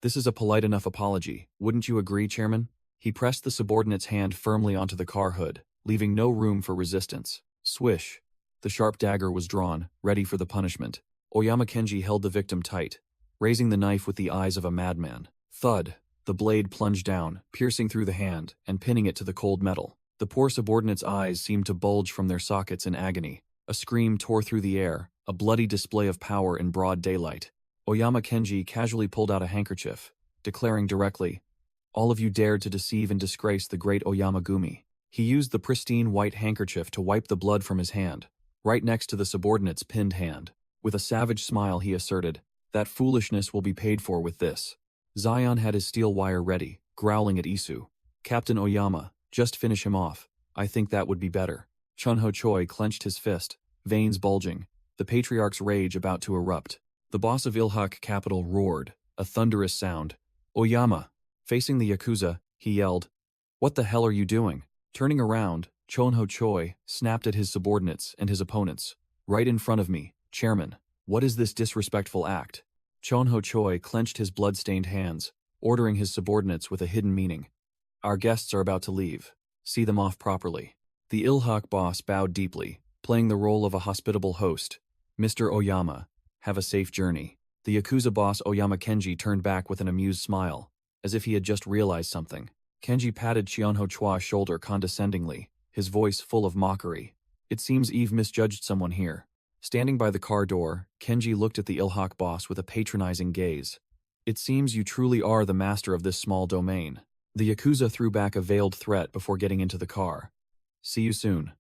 "This is a polite enough apology, wouldn't you agree, Chairman?" He pressed the subordinate's hand firmly onto the car hood, leaving no room for resistance. Swish. The sharp dagger was drawn, ready for the punishment. Oyama Kenji held the victim tight, raising the knife with the eyes of a madman. Thud. The blade plunged down, piercing through the hand, and pinning it to the cold metal. The poor subordinate's eyes seemed to bulge from their sockets in agony. A scream tore through the air, a bloody display of power in broad daylight. Oyama Kenji casually pulled out a handkerchief, declaring directly, "All of you dared to deceive and disgrace the great Oyama Gumi." He used the pristine white handkerchief to wipe the blood from his hand, right next to the subordinate's pinned hand. With a savage smile he asserted, "That foolishness will be paid for with this." Zion had his steel wire ready, growling at Isu. "Captain Oyama, just finish him off. I think that would be better." Chunho Choi clenched his fist, veins bulging, the patriarch's rage about to erupt. The boss of Ilhak capital roared, a thunderous sound. "Oyama!" Facing the Yakuza, he yelled, "What the hell are you doing?" Turning around, Chunho Choi snapped at his subordinates and his opponents. "Right in front of me, Chairman. What is this disrespectful act?" Chunho Choi clenched his blood-stained hands, ordering his subordinates with a hidden meaning. "Our guests are about to leave. See them off properly." The Ilhak boss bowed deeply, playing the role of a hospitable host. "Mr. Oyama, have a safe journey." The Yakuza boss Oyama Kenji turned back with an amused smile, as if he had just realized something. Kenji patted Chunho Choi's shoulder condescendingly, his voice full of mockery. "It seems Eve misjudged someone here." Standing by the car door, Kenji looked at the Ilhak boss with a patronizing gaze. "It seems you truly are the master of this small domain." The Yakuza threw back a veiled threat before getting into the car. "See you soon.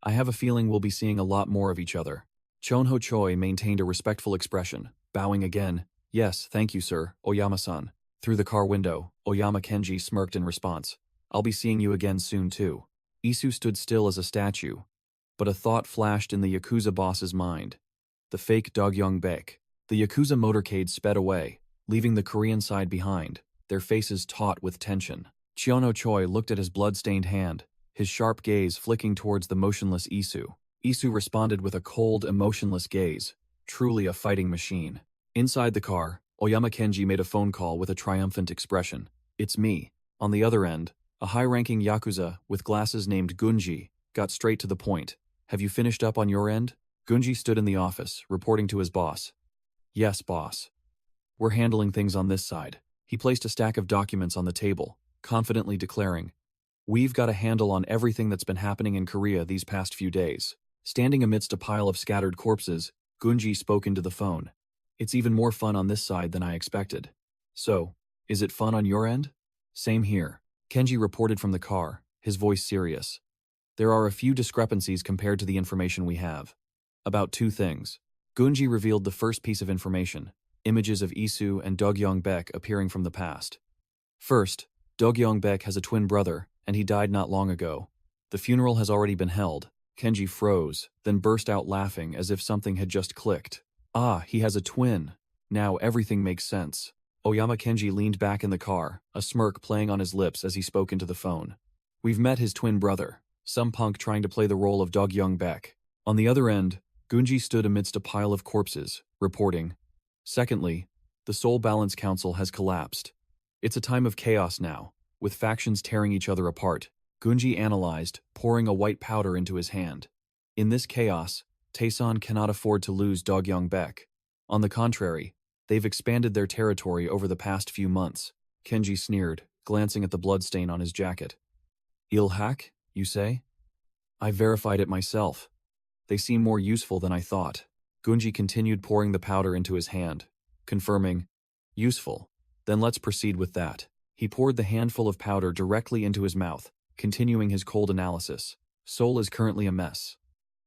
I have a feeling we'll be seeing a lot more of each other." Chunho Choi maintained a respectful expression, bowing again. "Yes, thank you, sir, Oyama-san." Through the car window, Oyama Kenji smirked in response. "I'll be seeing you again soon, too." Isu stood still as a statue, but a thought flashed in the Yakuza boss's mind. The fake Dogyong Baek. The Yakuza motorcade sped away, leaving the Korean side behind, their faces taut with tension. Chunho Choi looked at his blood-stained hand, his sharp gaze flicking towards the motionless Isu. Isu responded with a cold, emotionless gaze, truly a fighting machine. Inside the car, Oyama Kenji made a phone call with a triumphant expression. "It's me." On the other end, a high-ranking Yakuza with glasses named Gunji got straight to the point. "Have you finished up on your end?" Gunji stood in the office, reporting to his boss. "Yes, boss. We're handling things on this side." He placed a stack of documents on the table, confidently declaring, "We've got a handle on everything that's been happening in Korea these past few days." Standing amidst a pile of scattered corpses, Gunji spoke into the phone. "It's even more fun on this side than I expected." "So, is it fun on your end?" "Same here." Kenji reported from the car, his voice serious. "There are a few discrepancies compared to the information we have. About two things." Gunji revealed the first piece of information, images of Isu and Dogyong Baek appearing from the past. First, Dogyong Baek has a twin brother, and he died not long ago. The funeral has already been held. Kenji froze, then burst out laughing as if something had just clicked. "Ah, he has a twin. Now everything makes sense." Oyama Kenji leaned back in the car, a smirk playing on his lips as he spoke into the phone. "We've met his twin brother, some punk trying to play the role of Dogyong Baek." On the other end, Gunji stood amidst a pile of corpses, reporting, "Secondly, the Soul Balance Council has collapsed. It's a time of chaos now, with factions tearing each other apart." Gunji analyzed, pouring a white powder into his hand. "In this chaos, Taesan cannot afford to lose Dogyong Baek. On the contrary, they've expanded their territory over the past few months." Kenji sneered, glancing at the bloodstain on his jacket. "Ilhak, you say?" "I verified it myself. They seem more useful than I thought." Gunji continued pouring the powder into his hand, confirming, "Useful. Then let's proceed with that." He poured the handful of powder directly into his mouth, continuing his cold analysis. "Seoul is currently a mess.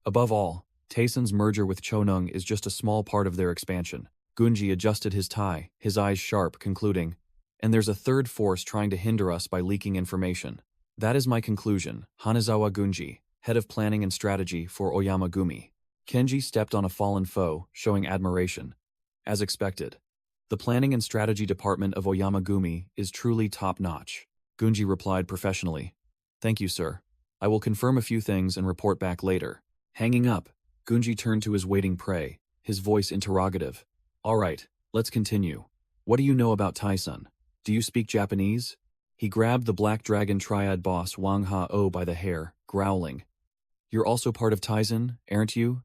Above all, Taesan's merger with Chonung is just a small part of their expansion." Gunji adjusted his tie, his eyes sharp, concluding, "And there's a third force trying to hinder us by leaking information. That is my conclusion." Hanazawa Gunji, head of planning and strategy for Oyama Gumi. Kenji stepped on a fallen foe, showing admiration. As expected, the planning and strategy department of Oyama Gumi is truly top-notch. Gunji replied professionally. "Thank you, sir. I will confirm a few things and report back later." Hanging up, Gunji turned to his waiting prey, his voice interrogative. "All right, let's continue. What do you know about Taesan? Do you speak Japanese?" He grabbed the Black Dragon Triad boss Wang Ha-oh by the hair, growling. You're also part of Tizen, aren't you?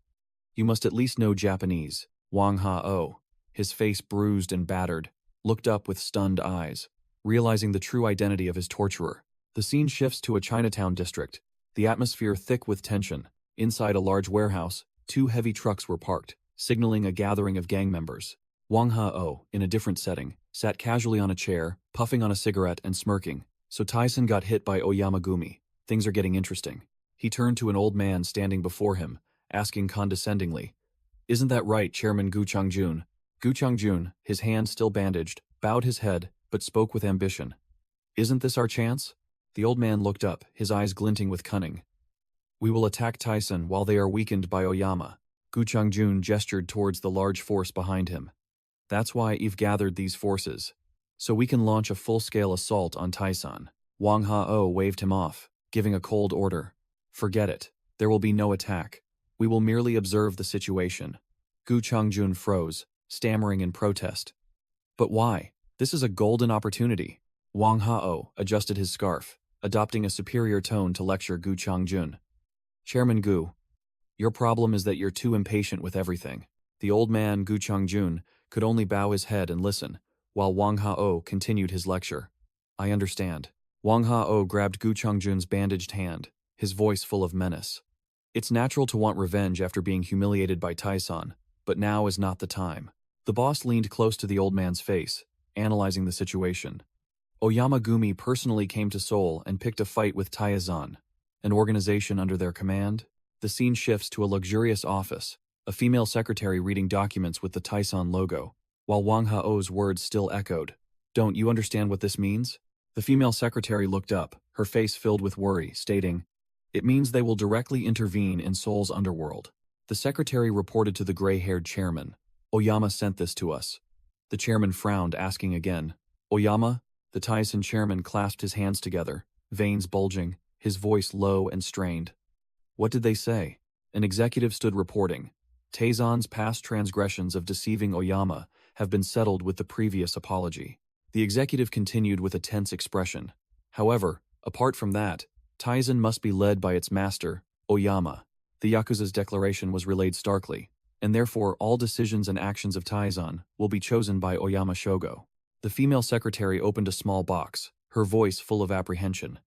You must at least know Japanese. Wang Ha-oh, his face bruised and battered, looked up with stunned eyes, realizing the true identity of his torturer. The scene shifts to a Chinatown district, the atmosphere thick with tension. Inside a large warehouse, 2 heavy trucks were parked, signaling a gathering of gang members. Wang Ha-oh, in a different setting, sat casually on a chair, puffing on a cigarette and smirking. So Tyson got hit by Oyamagumi. Things are getting interesting. He turned to an old man standing before him, asking condescendingly, "Isn't that right, Chairman Gu Changjun?" Gu Changjun, his hand still bandaged, bowed his head, but spoke with ambition. "Isn't this our chance?" The old man looked up, his eyes glinting with cunning. "We will attack Tyson while they are weakened by Oyama." Gu Changjun gestured towards the large force behind him. "That's why I've gathered these forces, so we can launch a full-scale assault on Tyson." Wang Ha-oh waved him off, giving a cold order. "Forget it. There will be no attack. We will merely observe the situation." Gu Changjun froze, stammering in protest. "But why? This is a golden opportunity." Wang Ha-oh adjusted his scarf, adopting a superior tone to lecture Gu Changjun. "Chairman Gu, your problem is that you're too impatient with everything." The old man, Gu Changjun, could only bow his head and listen, while Wang Ha-oh continued his lecture. "I understand." Wang Ha-oh grabbed Gu Changjun's bandaged hand, his voice full of menace. "It's natural to want revenge after being humiliated by Tyson, but now is not the time." The boss leaned close to the old man's face, analyzing the situation. Oyamagumi personally came to Seoul and picked a fight with Tyson, an organization under their command. The scene shifts to a luxurious office, a female secretary reading documents with the Tyson logo, while Wang Ha-oh's words still echoed. "Don't you understand what this means?" The female secretary looked up, her face filled with worry, stating, "It means they will directly intervene in Seoul's underworld." The secretary reported to the gray-haired chairman. "Oyama sent this to us." The chairman frowned, asking again, "Oyama?" The Tyson chairman clasped his hands together, veins bulging, his voice low and strained. "What did they say?" An executive stood reporting. "Taizon's past transgressions of deceiving Oyama have been settled with the previous apology." The executive continued with a tense expression. "However, apart from that, Taizon must be led by its master, Oyama." The Yakuza's declaration was relayed starkly, and therefore all decisions and actions of Taizon will be chosen by Oyama Shogo. The female secretary opened a small box, her voice full of apprehension.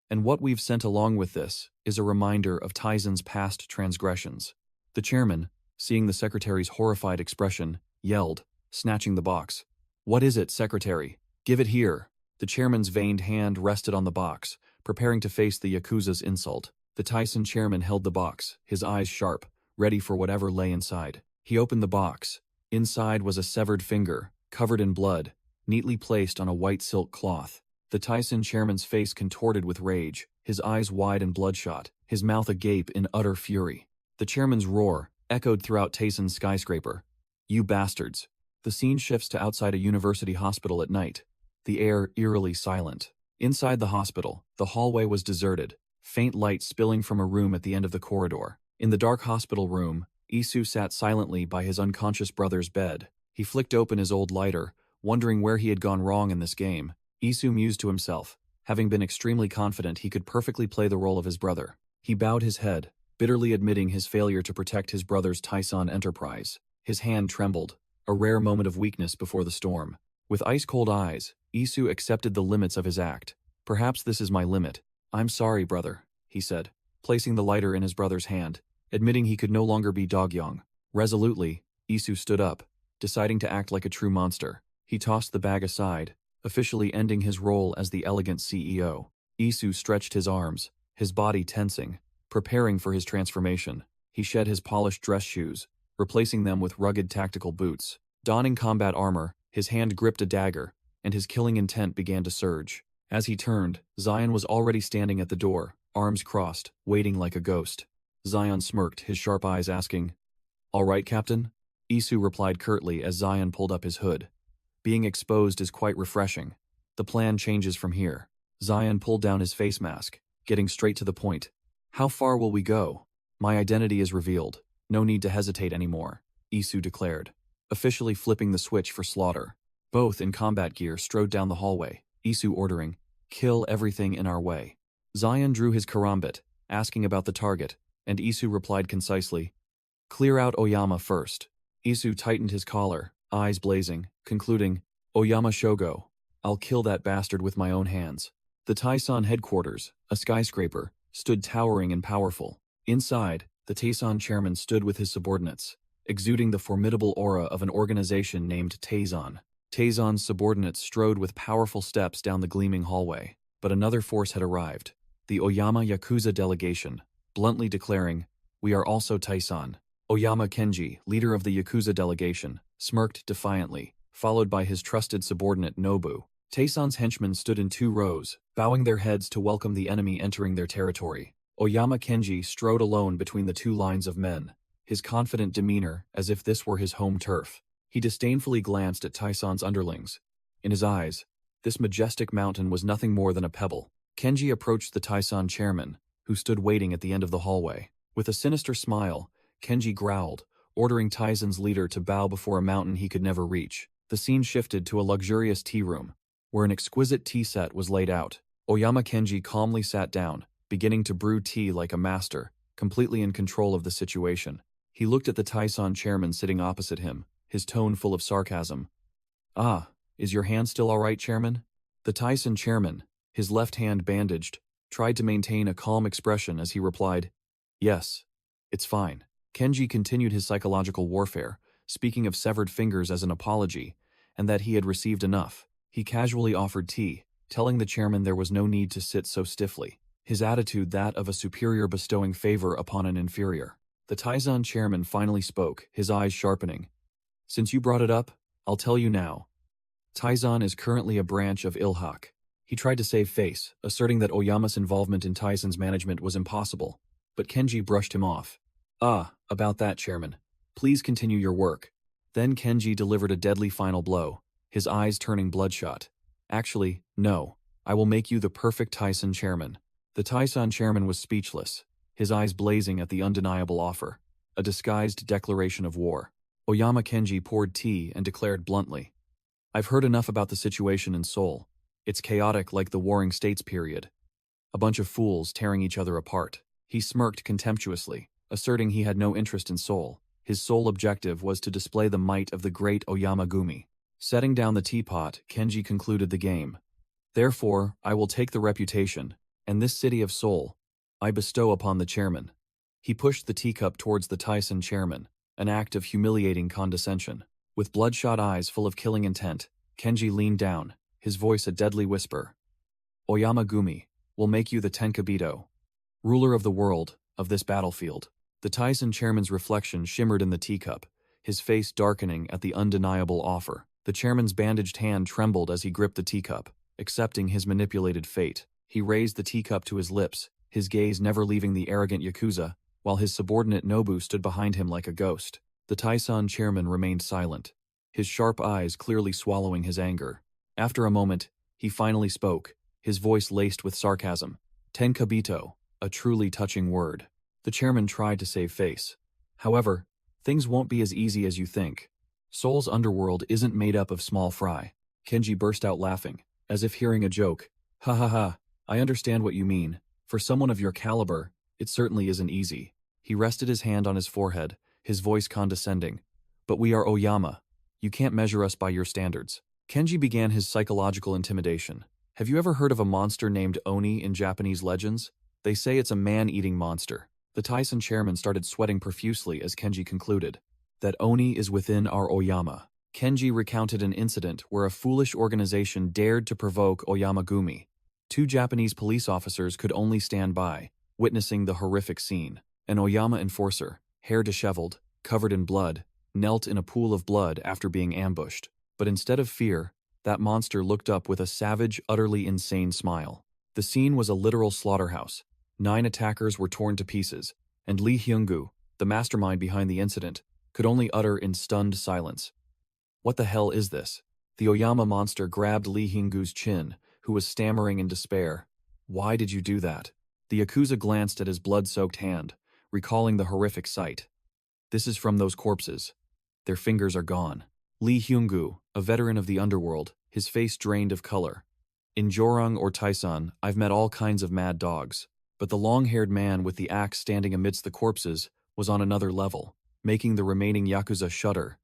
"And what we've sent along with this is a reminder of Taizon's past transgressions." The chairman, seeing the secretary's horrified expression, yelled, snatching the box. "What is it, secretary? Give it here." The chairman's veined hand rested on the box, preparing to face the Yakuza's insult. The Tyson chairman held the box, his eyes sharp, ready for whatever lay inside. He opened the box. Inside was a severed finger, covered in blood, neatly placed on a white silk cloth. The Tyson chairman's face contorted with rage, his eyes wide and bloodshot, his mouth agape in utter fury. The chairman's roar echoed throughout Tyson's skyscraper. "You bastards." The scene shifts to outside a university hospital at night, the air eerily silent. Inside the hospital, the hallway was deserted, faint light spilling from a room at the end of the corridor. In the dark hospital room, Isu sat silently by his unconscious brother's bed. He flicked open his old lighter, wondering where he had gone wrong in this game. Isu mused to himself, having been extremely confident he could perfectly play the role of his brother. He bowed his head, bitterly admitting his failure to protect his brother's Tyson enterprise. His hand trembled, a rare moment of weakness before the storm. With ice-cold eyes, Isu accepted the limits of his act. "Perhaps this is my limit. I'm sorry, brother," he said, placing the lighter in his brother's hand, admitting he could no longer be Dogyong. Resolutely, Isu stood up, deciding to act like a true monster. He tossed the bag aside, officially ending his role as the elegant CEO. Isu stretched his arms, his body tensing, preparing for his transformation. He shed his polished dress shoes, replacing them with rugged tactical boots. Donning combat armor, his hand gripped a dagger, and his killing intent began to surge. As he turned, Zion was already standing at the door, arms crossed, waiting like a ghost. Zion smirked, his sharp eyes asking, "All right, Captain?" Isu replied curtly as Zion pulled up his hood. "Being exposed is quite refreshing. The plan changes from here." Zion pulled down his face mask, getting straight to the point. "How far will we go?" "My identity is revealed. No need to hesitate anymore," Isu declared, officially flipping the switch for slaughter. Both in combat gear strode down the hallway, Isu ordering, "Kill everything in our way." Zion drew his karambit, asking about the target, and Isu replied concisely, "Clear out Oyama first." Isu tightened his collar, eyes blazing, concluding, "Oyama Shogo, I'll kill that bastard with my own hands." The Taisan headquarters, a skyscraper, stood towering and powerful. Inside, the Taisan chairman stood with his subordinates, exuding the formidable aura of an organization named Taisan. Taisan's subordinates strode with powerful steps down the gleaming hallway, but another force had arrived, the Oyama Yakuza delegation, bluntly declaring, "We are also Taisan." Oyama Kenji, leader of the Yakuza delegation, smirked defiantly, followed by his trusted subordinate Nobu. Taisan's henchmen stood in 2 rows, bowing their heads to welcome the enemy entering their territory. Oyama Kenji strode alone between the 2 lines of men, his confident demeanor as if this were his home turf. He disdainfully glanced at Taisan's underlings. In his eyes, this majestic mountain was nothing more than a pebble. Kenji approached the Taisan chairman, who stood waiting at the end of the hallway. With a sinister smile, Kenji growled, ordering Taisan's leader to bow before a mountain he could never reach. The scene shifted to a luxurious tea room, where an exquisite tea set was laid out. Oyama Kenji calmly sat down, beginning to brew tea like a master, completely in control of the situation. He looked at the Taisan chairman sitting opposite him, his tone full of sarcasm. "Ah, is your hand still all right, chairman?" The Taisan chairman, his left hand bandaged, tried to maintain a calm expression as he replied, "Yes, it's fine." Kenji continued his psychological warfare, speaking of severed fingers as an apology, and that he had received enough. He casually offered tea, telling the chairman there was no need to sit so stiffly, his attitude that of a superior bestowing favor upon an inferior. The Taisan chairman finally spoke, his eyes sharpening. "Since you brought it up, I'll tell you now. Taisan is currently a branch of Ilhak." He tried to save face, asserting that Oyama's involvement in Taisan's management was impossible, but Kenji brushed him off. "Ah, about that, chairman. Please continue your work." Then Kenji delivered a deadly final blow, his eyes turning bloodshot. "Actually, no. I will make you the perfect Taisan chairman." The Taisan chairman was speechless, his eyes blazing at the undeniable offer, a disguised declaration of war. Oyama Kenji poured tea and declared bluntly, "I've heard enough about the situation in Seoul. It's chaotic like the Warring States period. A bunch of fools tearing each other apart." He smirked contemptuously, asserting he had no interest in Seoul. His sole objective was to display the might of the great Oyama Gumi. Setting down the teapot, Kenji concluded the game. "Therefore, I will take the reputation, and this city of Seoul, I bestow upon the chairman." He pushed the teacup towards the Taisan chairman, an act of humiliating condescension. With bloodshot eyes full of killing intent, Kenji leaned down, his voice a deadly whisper. "Oyama Gumi will make you the Tenkabito, ruler of the world, of this battlefield." The Taisan chairman's reflection shimmered in the teacup, his face darkening at the undeniable offer. The chairman's bandaged hand trembled as he gripped the teacup, accepting his manipulated fate. He raised the teacup to his lips, his gaze never leaving the arrogant Yakuza, while his subordinate Nobu stood behind him like a ghost. The Taisan chairman remained silent, his sharp eyes clearly swallowing his anger. After a moment, he finally spoke, his voice laced with sarcasm. "Tenkabito, a truly touching word." The chairman tried to save face. "However, things won't be as easy as you think. Seoul's underworld isn't made up of small fry." Kenji burst out laughing, as if hearing a joke. "Ha ha ha, I understand what you mean. For someone of your caliber, it certainly isn't easy." He rested his hand on his forehead, his voice condescending. "But we are Oyama. You can't measure us by your standards." Kenji began his psychological intimidation. "Have you ever heard of a monster named Oni in Japanese legends? They say it's a man-eating monster." The Taisan chairman started sweating profusely as Kenji concluded. "That Oni is within our Oyama." Kenji recounted an incident where a foolish organization dared to provoke Oyama Gumi. 2 Japanese police officers could only stand by, witnessing the horrific scene. An Oyama enforcer, hair disheveled, covered in blood, knelt in a pool of blood after being ambushed. But instead of fear, that monster looked up with a savage, utterly insane smile. The scene was a literal slaughterhouse. 9 attackers were torn to pieces, and Lee Hyung-gu, the mastermind behind the incident, could only utter in stunned silence, "What the hell is this?" The Oyama monster grabbed Lee Hyung-gu's chin, who was stammering in despair. "Why did you do that?" The Yakuza glanced at his blood-soaked hand, recalling the horrific sight. "This is from those corpses. Their fingers are gone." Lee Hyung-gu, a veteran of the underworld, his face drained of color. "In Jorong or Taisan, I've met all kinds of mad dogs. But the long-haired man with the axe standing amidst the corpses was on another level, making the remaining Yakuza shudder.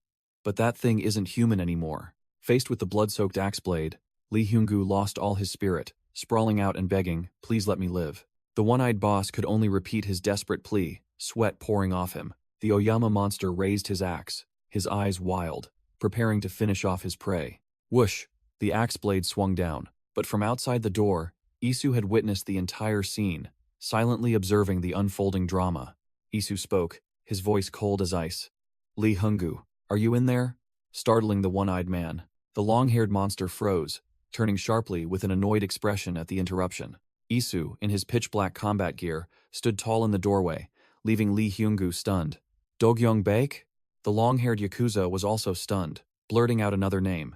But that thing isn't human anymore. Faced with the blood-soaked axe blade, Lee Hyung-gu lost all his spirit, sprawling out and begging, "Please let me live." The one-eyed boss could only repeat his desperate plea, sweat pouring off him. The Oyama monster raised his axe, his eyes wild, preparing to finish off his prey. Whoosh! The axe blade swung down, but from outside the door, Isu had witnessed the entire scene, silently observing the unfolding drama. Isu spoke, his voice cold as ice. "Lee Hyung-gu, are you in there?" Startling the one-eyed man. The long-haired monster froze, turning sharply with an annoyed expression at the interruption. Isu, in his pitch-black combat gear, stood tall in the doorway, leaving Lee Hyung-gu stunned. "Dogyeong-baek?" The long-haired Yakuza was also stunned, blurting out another name.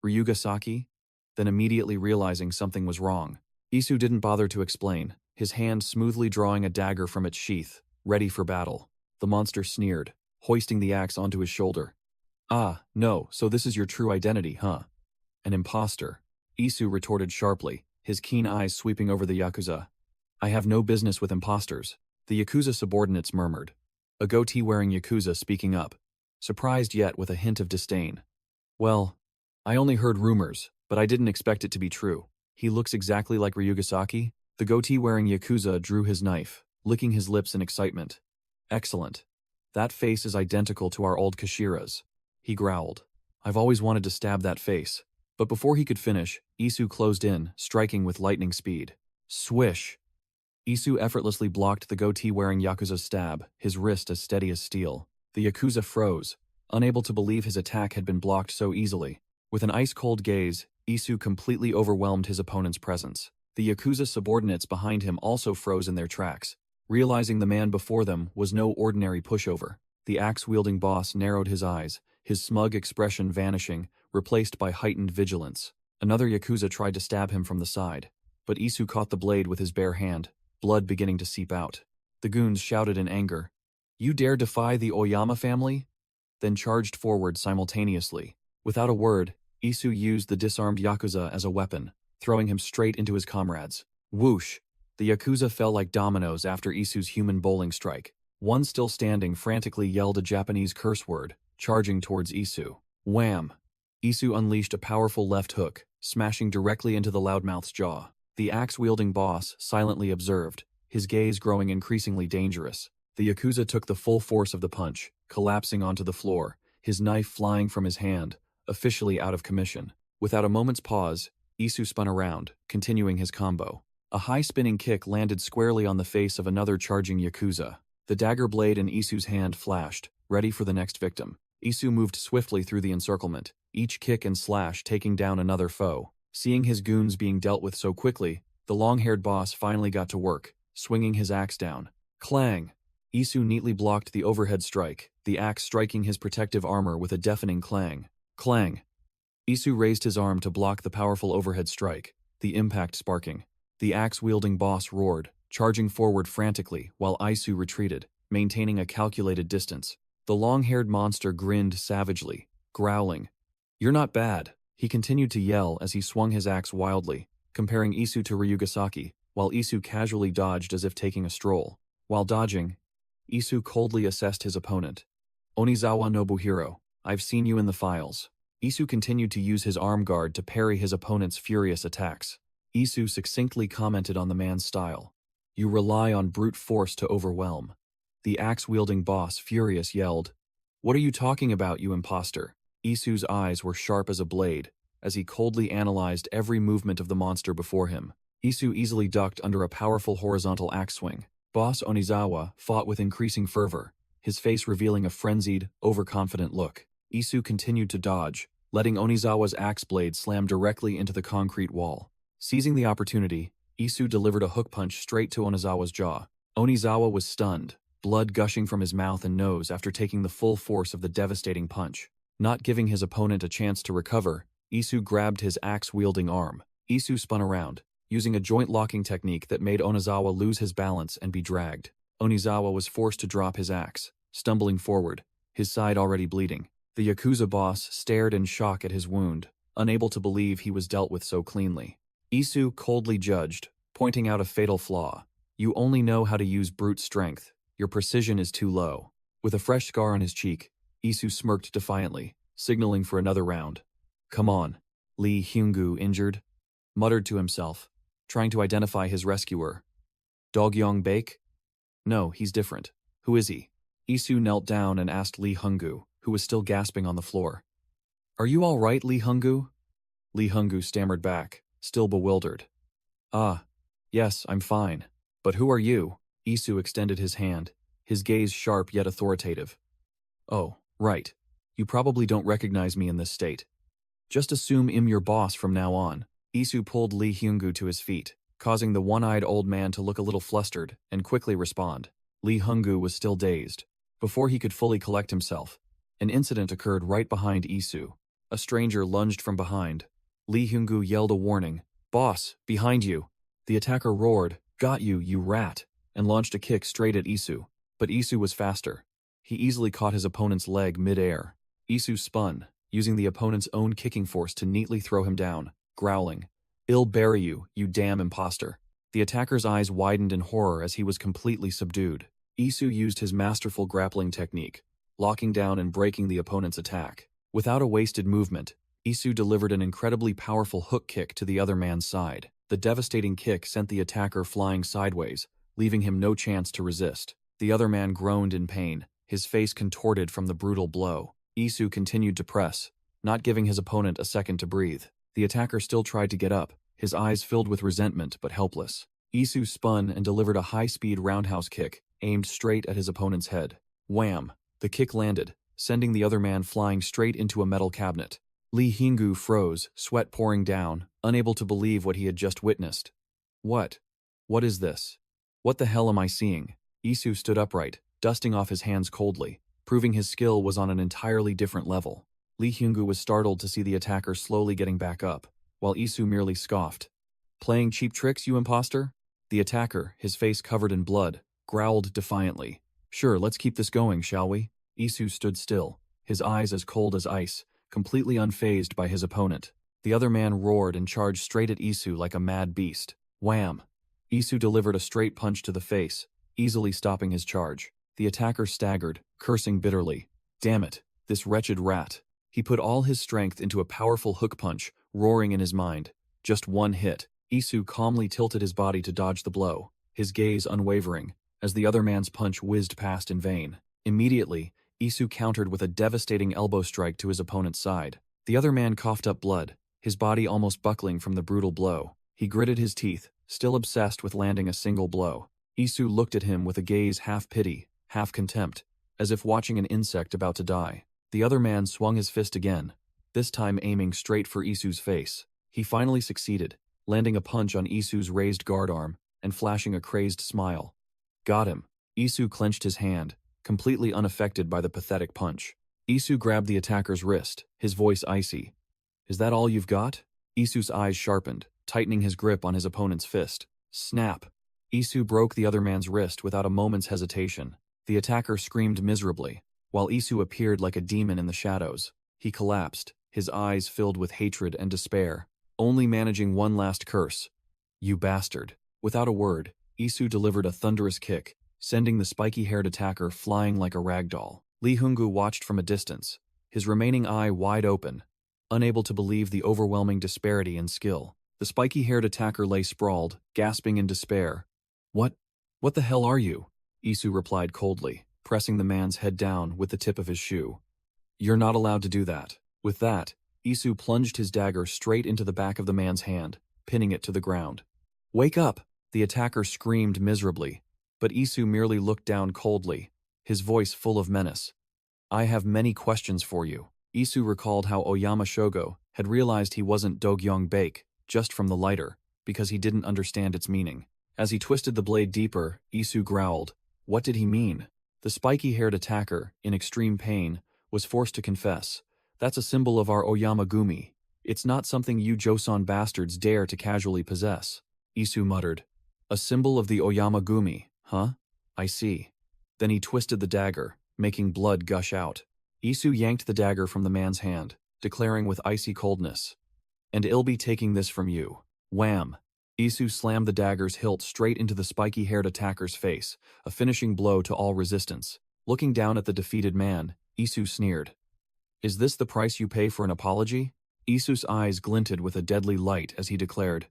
"Ryuga Saki?" Then immediately realizing something was wrong. Isu didn't bother to explain, his hand smoothly drawing a dagger from its sheath, ready for battle. The monster sneered, hoisting the axe onto his shoulder. "Ah, no, so this is your true identity, huh?" "An imposter," Isu retorted sharply, his keen eyes sweeping over the Yakuza. "I have no business with imposters," the Yakuza subordinates murmured. A goatee-wearing Yakuza speaking up, surprised yet with a hint of disdain. "Well, I only heard rumors, but I didn't expect it to be true. He looks exactly like Ryuga Saki." The goatee-wearing Yakuza drew his knife, licking his lips in excitement. "Excellent. That face is identical to our old Kashira's," he growled. "I've always wanted to stab that face." But before he could finish, Isu closed in, striking with lightning speed. Swish! Isu effortlessly blocked the goatee-wearing Yakuza's stab, his wrist as steady as steel. The Yakuza froze, unable to believe his attack had been blocked so easily. With an ice-cold gaze, Isu completely overwhelmed his opponent's presence. The Yakuza subordinates behind him also froze in their tracks, realizing the man before them was no ordinary pushover. The axe-wielding boss narrowed his eyes, his smug expression vanishing, replaced by heightened vigilance. Another Yakuza tried to stab him from the side, but Isu caught the blade with his bare hand, blood beginning to seep out. The goons shouted in anger, "You dare defy the Oyama family?" Then charged forward simultaneously. Without a word, Isu used the disarmed Yakuza as a weapon, throwing him straight into his comrades. Whoosh! The Yakuza fell like dominoes after Isu's human bowling strike. One still standing frantically yelled a Japanese curse word, charging towards Isu. Wham! Isu unleashed a powerful left hook, smashing directly into the loudmouth's jaw. The axe-wielding boss silently observed, his gaze growing increasingly dangerous. The Yakuza took the full force of the punch, collapsing onto the floor, his knife flying from his hand, officially out of commission. Without a moment's pause, Isu spun around, continuing his combo. A high-spinning kick landed squarely on the face of another charging Yakuza. The dagger blade in Isu's hand flashed, ready for the next victim. Isu moved swiftly through the encirclement, each kick and slash taking down another foe. Seeing his goons being dealt with so quickly, the long-haired boss finally got to work, swinging his axe down. Clang! Isu neatly blocked the overhead strike, the axe striking his protective armor with a deafening clang. Clang! Isu raised his arm to block the powerful overhead strike, the impact sparking. The axe-wielding boss roared, charging forward frantically while Isu retreated, maintaining a calculated distance. The long-haired monster grinned savagely, growling. "You're not bad," he continued to yell as he swung his axe wildly, comparing Isu to Ryuga Saki, while Isu casually dodged as if taking a stroll. While dodging, Isu coldly assessed his opponent. "Onizawa Nobuhiro, I've seen you in the files." Isu continued to use his arm guard to parry his opponent's furious attacks. Isu succinctly commented on the man's style. "You rely on brute force to overwhelm." The axe-wielding boss, furious, yelled, "What are you talking about, you imposter?" Isu's eyes were sharp as a blade, as he coldly analyzed every movement of the monster before him. Isu easily ducked under a powerful horizontal axe swing. Boss Onizawa fought with increasing fervor, his face revealing a frenzied, overconfident look. Isu continued to dodge, letting Onizawa's axe blade slam directly into the concrete wall. Seizing the opportunity, Isu delivered a hook punch straight to Onizawa's jaw. Onizawa was stunned, blood gushing from his mouth and nose after taking the full force of the devastating punch. Not giving his opponent a chance to recover, Isu grabbed his axe-wielding arm. Isu spun around, using a joint locking technique that made Onizawa lose his balance and be dragged. Onizawa was forced to drop his axe, stumbling forward, his side already bleeding. The Yakuza boss stared in shock at his wound, unable to believe he was dealt with so cleanly. Isu coldly judged, pointing out a fatal flaw. You only know how to use brute strength. Your precision is too low. With a fresh scar on his cheek, Isu smirked defiantly, signaling for another round. Come on. Lee Hyungu injured? Muttered to himself, trying to identify his rescuer. Dogyong Baek? No, he's different. Who is he? Isu knelt down and asked Lee Hyungu, who was still gasping on the floor. Are you all right, Lee Hyungu? Lee Hyungu stammered back, still bewildered. Ah, yes, I'm fine. But who are you? Isu extended his hand, his gaze sharp yet authoritative. Oh, right. You probably don't recognize me in this state. Just assume I'm your boss from now on. Isu pulled Lee Hyungu to his feet, causing the one-eyed old man to look a little flustered and quickly respond. Lee Hyungu was still dazed. Before he could fully collect himself, an incident occurred right behind Isu. A stranger lunged from behind. Lee Hyungu yelled a warning. Boss, behind you. The attacker roared, Got you, you rat, and launched a kick straight at Isu. But Isu was faster. He easily caught his opponent's leg mid-air. Isu spun, using the opponent's own kicking force to neatly throw him down, growling, I'll bury you, you damn imposter. The attacker's eyes widened in horror as he was completely subdued. Isu used his masterful grappling technique, locking down and breaking the opponent's attack. Without a wasted movement, Isu delivered an incredibly powerful hook kick to the other man's side. The devastating kick sent the attacker flying sideways, leaving him no chance to resist. The other man groaned in pain, his face contorted from the brutal blow. Isu continued to press, not giving his opponent a second to breathe. The attacker still tried to get up, his eyes filled with resentment but helpless. Isu spun and delivered a high-speed roundhouse kick, aimed straight at his opponent's head. Wham! The kick landed, sending the other man flying straight into a metal cabinet. Lee Hyungu froze, sweat pouring down, unable to believe what he had just witnessed. What? What is this? What the hell am I seeing? Isu stood upright, dusting off his hands coldly, proving his skill was on an entirely different level. Lee Hyungu was startled to see the attacker slowly getting back up, while Isu merely scoffed. Playing cheap tricks, you imposter? The attacker, his face covered in blood, growled defiantly. Sure, let's keep this going, shall we? Isu stood still, his eyes as cold as ice, completely unfazed by his opponent. The other man roared and charged straight at Isu like a mad beast. Wham! Isu delivered a straight punch to the face, easily stopping his charge. The attacker staggered, cursing bitterly. Damn it, this wretched rat. He put all his strength into a powerful hook punch, roaring in his mind. Just one hit. Isu calmly tilted his body to dodge the blow, his gaze unwavering, as the other man's punch whizzed past in vain. Immediately, Isu countered with a devastating elbow strike to his opponent's side. The other man coughed up blood, his body almost buckling from the brutal blow. He gritted his teeth, still obsessed with landing a single blow. Isu looked at him with a gaze half pity, half contempt, as if watching an insect about to die. The other man swung his fist again, this time aiming straight for Isu's face. He finally succeeded, landing a punch on Isu's raised guard arm and flashing a crazed smile. Got him. Isu clenched his hand, completely unaffected by the pathetic punch. Isu grabbed the attacker's wrist, his voice icy. Is that all you've got? Isu's eyes sharpened, tightening his grip on his opponent's fist. Snap! Isu broke the other man's wrist without a moment's hesitation. The attacker screamed miserably, while Isu appeared like a demon in the shadows. He collapsed, his eyes filled with hatred and despair, only managing one last curse. You bastard. Without a word, Isu delivered a thunderous kick, sending the spiky-haired attacker flying like a ragdoll. Lee Hyungu watched from a distance, his remaining eye wide open, unable to believe the overwhelming disparity in skill. The spiky-haired attacker lay sprawled, gasping in despair. What the hell are you? Isu replied coldly, pressing the man's head down with the tip of his shoe. You're not allowed to do that. With that, Isu plunged his dagger straight into the back of the man's hand, pinning it to the ground. Wake up! The attacker screamed miserably, but Isu merely looked down coldly, his voice full of menace. I have many questions for you. Isu recalled how Oyama Shogo had realized he wasn't Dogyong Baek just from the lighter, because he didn't understand its meaning. As he twisted the blade deeper, Isu growled. What did he mean? The spiky-haired attacker, in extreme pain, was forced to confess. That's a symbol of our Oyama Gumi. It's not something you Joseon bastards dare to casually possess. Isu muttered. A symbol of the Oyama Gumi, huh? I see. Then he twisted the dagger, making blood gush out. Isu yanked the dagger from the man's hand, declaring with icy coldness. And I'll be taking this from you. Wham! Isu slammed the dagger's hilt straight into the spiky-haired attacker's face, a finishing blow to all resistance. Looking down at the defeated man, Isu sneered. Is this the price you pay for an apology? Isu's eyes glinted with a deadly light as he declared,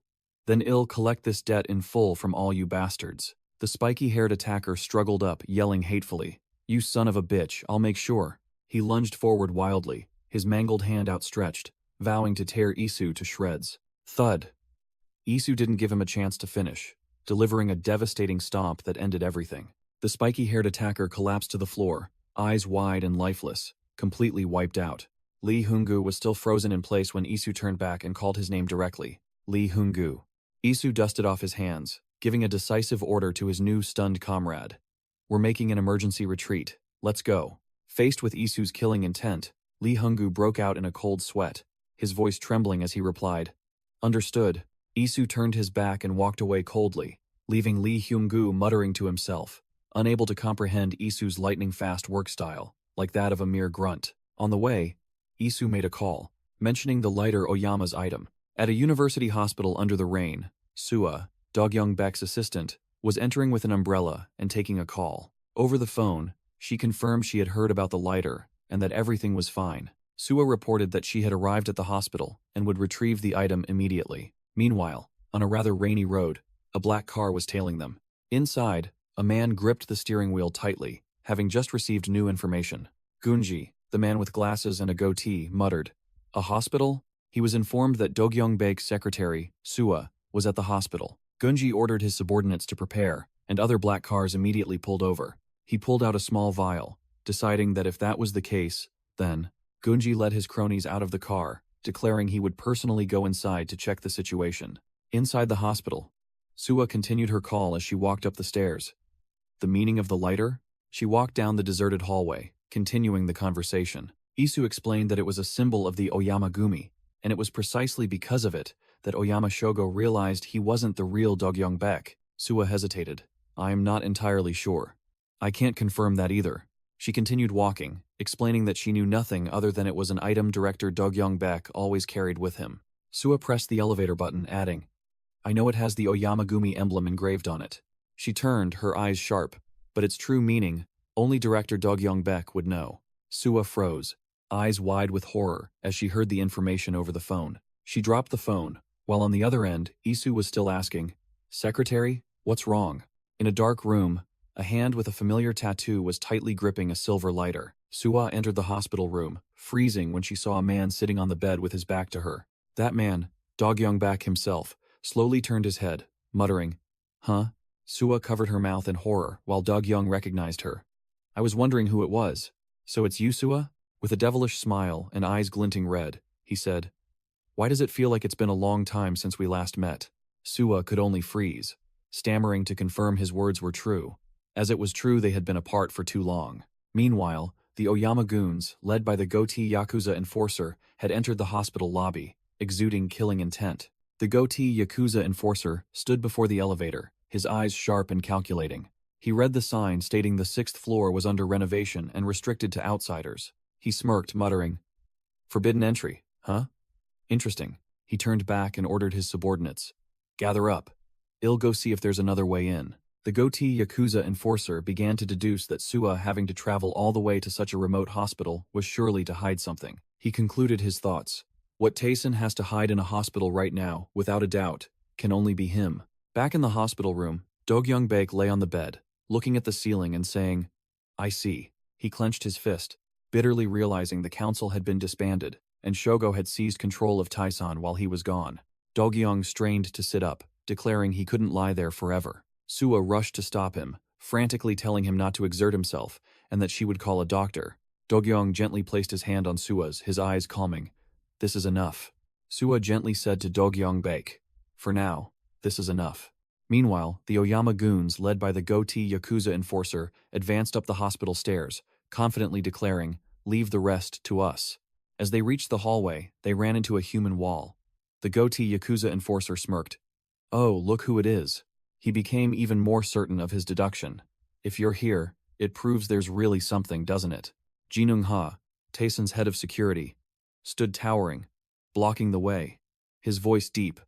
Then I'll collect this debt in full from all you bastards. The spiky-haired attacker struggled up, yelling hatefully, You son of a bitch, I'll make sure. He lunged forward wildly, his mangled hand outstretched, vowing to tear Isu to shreds. Thud. Isu didn't give him a chance to finish, delivering a devastating stomp that ended everything. The spiky-haired attacker collapsed to the floor, eyes wide and lifeless, completely wiped out. Lee Hungu was still frozen in place when Isu turned back and called his name directly, Lee Hungu. Isu dusted off his hands, giving a decisive order to his new stunned comrade. We're making an emergency retreat. Let's go. Faced with Isu's killing intent, Lee Hungu broke out in a cold sweat, his voice trembling as he replied, Understood. Isu turned his back and walked away coldly, leaving Lee Hungu muttering to himself, unable to comprehend Isu's lightning-fast work style, like that of a mere grunt. On the way, Isu made a call, mentioning the lighter Oyama's item. At a university hospital under the rain, Sua, Dogyoung Baek's assistant, was entering with an umbrella and taking a call. Over the phone, she confirmed she had heard about the lighter and that everything was fine. Sua reported that she had arrived at the hospital and would retrieve the item immediately. Meanwhile, on a rather rainy road, a black car was tailing them. Inside, a man gripped the steering wheel tightly, having just received new information. Gunji, the man with glasses and a goatee, muttered, A hospital? He was informed that Dogyoung Baek's secretary, Sua, was at the hospital. Gunji ordered his subordinates to prepare, and other black cars immediately pulled over. He pulled out a small vial, deciding that if that was the case, then Gunji led his cronies out of the car, declaring he would personally go inside to check the situation. Inside the hospital, Sua continued her call as she walked up the stairs. The meaning of the lighter? She walked down the deserted hallway, continuing the conversation. Isu explained that it was a symbol of the Oyama Gumi, and it was precisely because of it that Oyama Shogo realized he wasn't the real Dogyoung Baek. Sua hesitated. I'm not entirely sure. I can't confirm that either. She continued walking, explaining that she knew nothing other than it was an item director Dogyoung Baek always carried with him. Sua pressed the elevator button, adding, I know it has the Oyama Gumi emblem engraved on it. She turned, her eyes sharp, but its true meaning, only director Dogyoung Baek would know. Sua froze, eyes wide with horror, as she heard the information over the phone. She dropped the phone, while on the other end, Isu was still asking, Secretary, what's wrong? In a dark room, a hand with a familiar tattoo was tightly gripping a silver lighter. Sua entered the hospital room, freezing when she saw a man sitting on the bed with his back to her. That man, Dogyoung Baek himself, slowly turned his head, muttering, Huh? Sua covered her mouth in horror while Dogyoung recognized her. I was wondering who it was. So it's you, Sua? With a devilish smile and eyes glinting red, he said, Why does it feel like it's been a long time since we last met? Sua could only freeze, stammering to confirm his words were true. As it was true they had been apart for too long. Meanwhile, the Oyama goons, led by the goatee Yakuza enforcer, had entered the hospital lobby, exuding killing intent. The goatee Yakuza enforcer stood before the elevator, his eyes sharp and calculating. He read the sign stating the 6th floor was under renovation and restricted to outsiders. He smirked, muttering, Forbidden entry, huh? Interesting. He turned back and ordered his subordinates, Gather up. I'll go see if there's another way in. The goatee Yakuza enforcer began to deduce that Sua having to travel all the way to such a remote hospital was surely to hide something. He concluded his thoughts. What Tayson has to hide in a hospital right now, without a doubt, can only be him. Back in the hospital room, Dogyoung Baek lay on the bed, looking at the ceiling and saying, I see. He clenched his fist, bitterly realizing the council had been disbanded, and Shogo had seized control of Taisan while he was gone. Dogyoung strained to sit up, declaring he couldn't lie there forever. Sua rushed to stop him, frantically telling him not to exert himself and that she would call a doctor. Dogyoung gently placed his hand on Sua's, his eyes calming. This is enough. Sua gently said to Dogyoung Baek, For now, this is enough. Meanwhile, the Oyama goons, led by the goatee Yakuza enforcer, advanced up the hospital stairs, confidently declaring, Leave the rest to us. As they reached the hallway, they ran into a human wall. The goatee Yakuza enforcer smirked. Oh, look who it is. He became even more certain of his deduction. If you're here, it proves there's really something, doesn't it? Jinung Ha, Tayson's head of security, stood towering, blocking the way, his voice deep.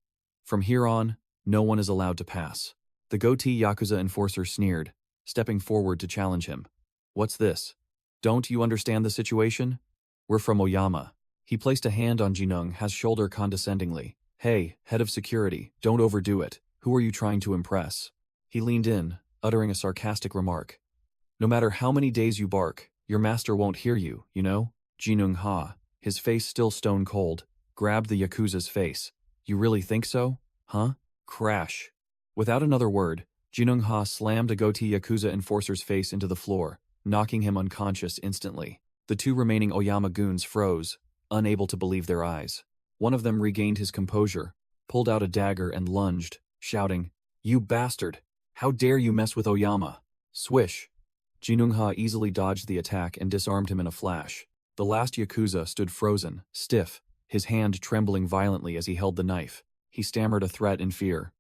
From here on, No one is allowed to pass. The goatee Yakuza enforcer sneered, stepping forward to challenge him. What's this? Don't you understand the situation? We're from Oyama. He placed a hand on Jinungha's shoulder condescendingly. Hey, head of security, don't overdo it. Who are you trying to impress? He leaned in, uttering a sarcastic remark. No matter how many days you bark, your master won't hear you, you know? Jinungha, his face still stone cold, grabbed the Yakuza's face. You really think so? Huh? Crash. Without another word, Jinungha slammed a goatee Yakuza enforcer's face into the floor, knocking him unconscious instantly. The two remaining Oyama goons froze, unable to believe their eyes. One of them regained his composure, pulled out a dagger and lunged, shouting, You bastard! How dare you mess with Oyama? Swish! Jinungha easily dodged the attack and disarmed him in a flash. The last Yakuza stood frozen, stiff, his hand trembling violently as he held the knife. He stammered a threat in fear.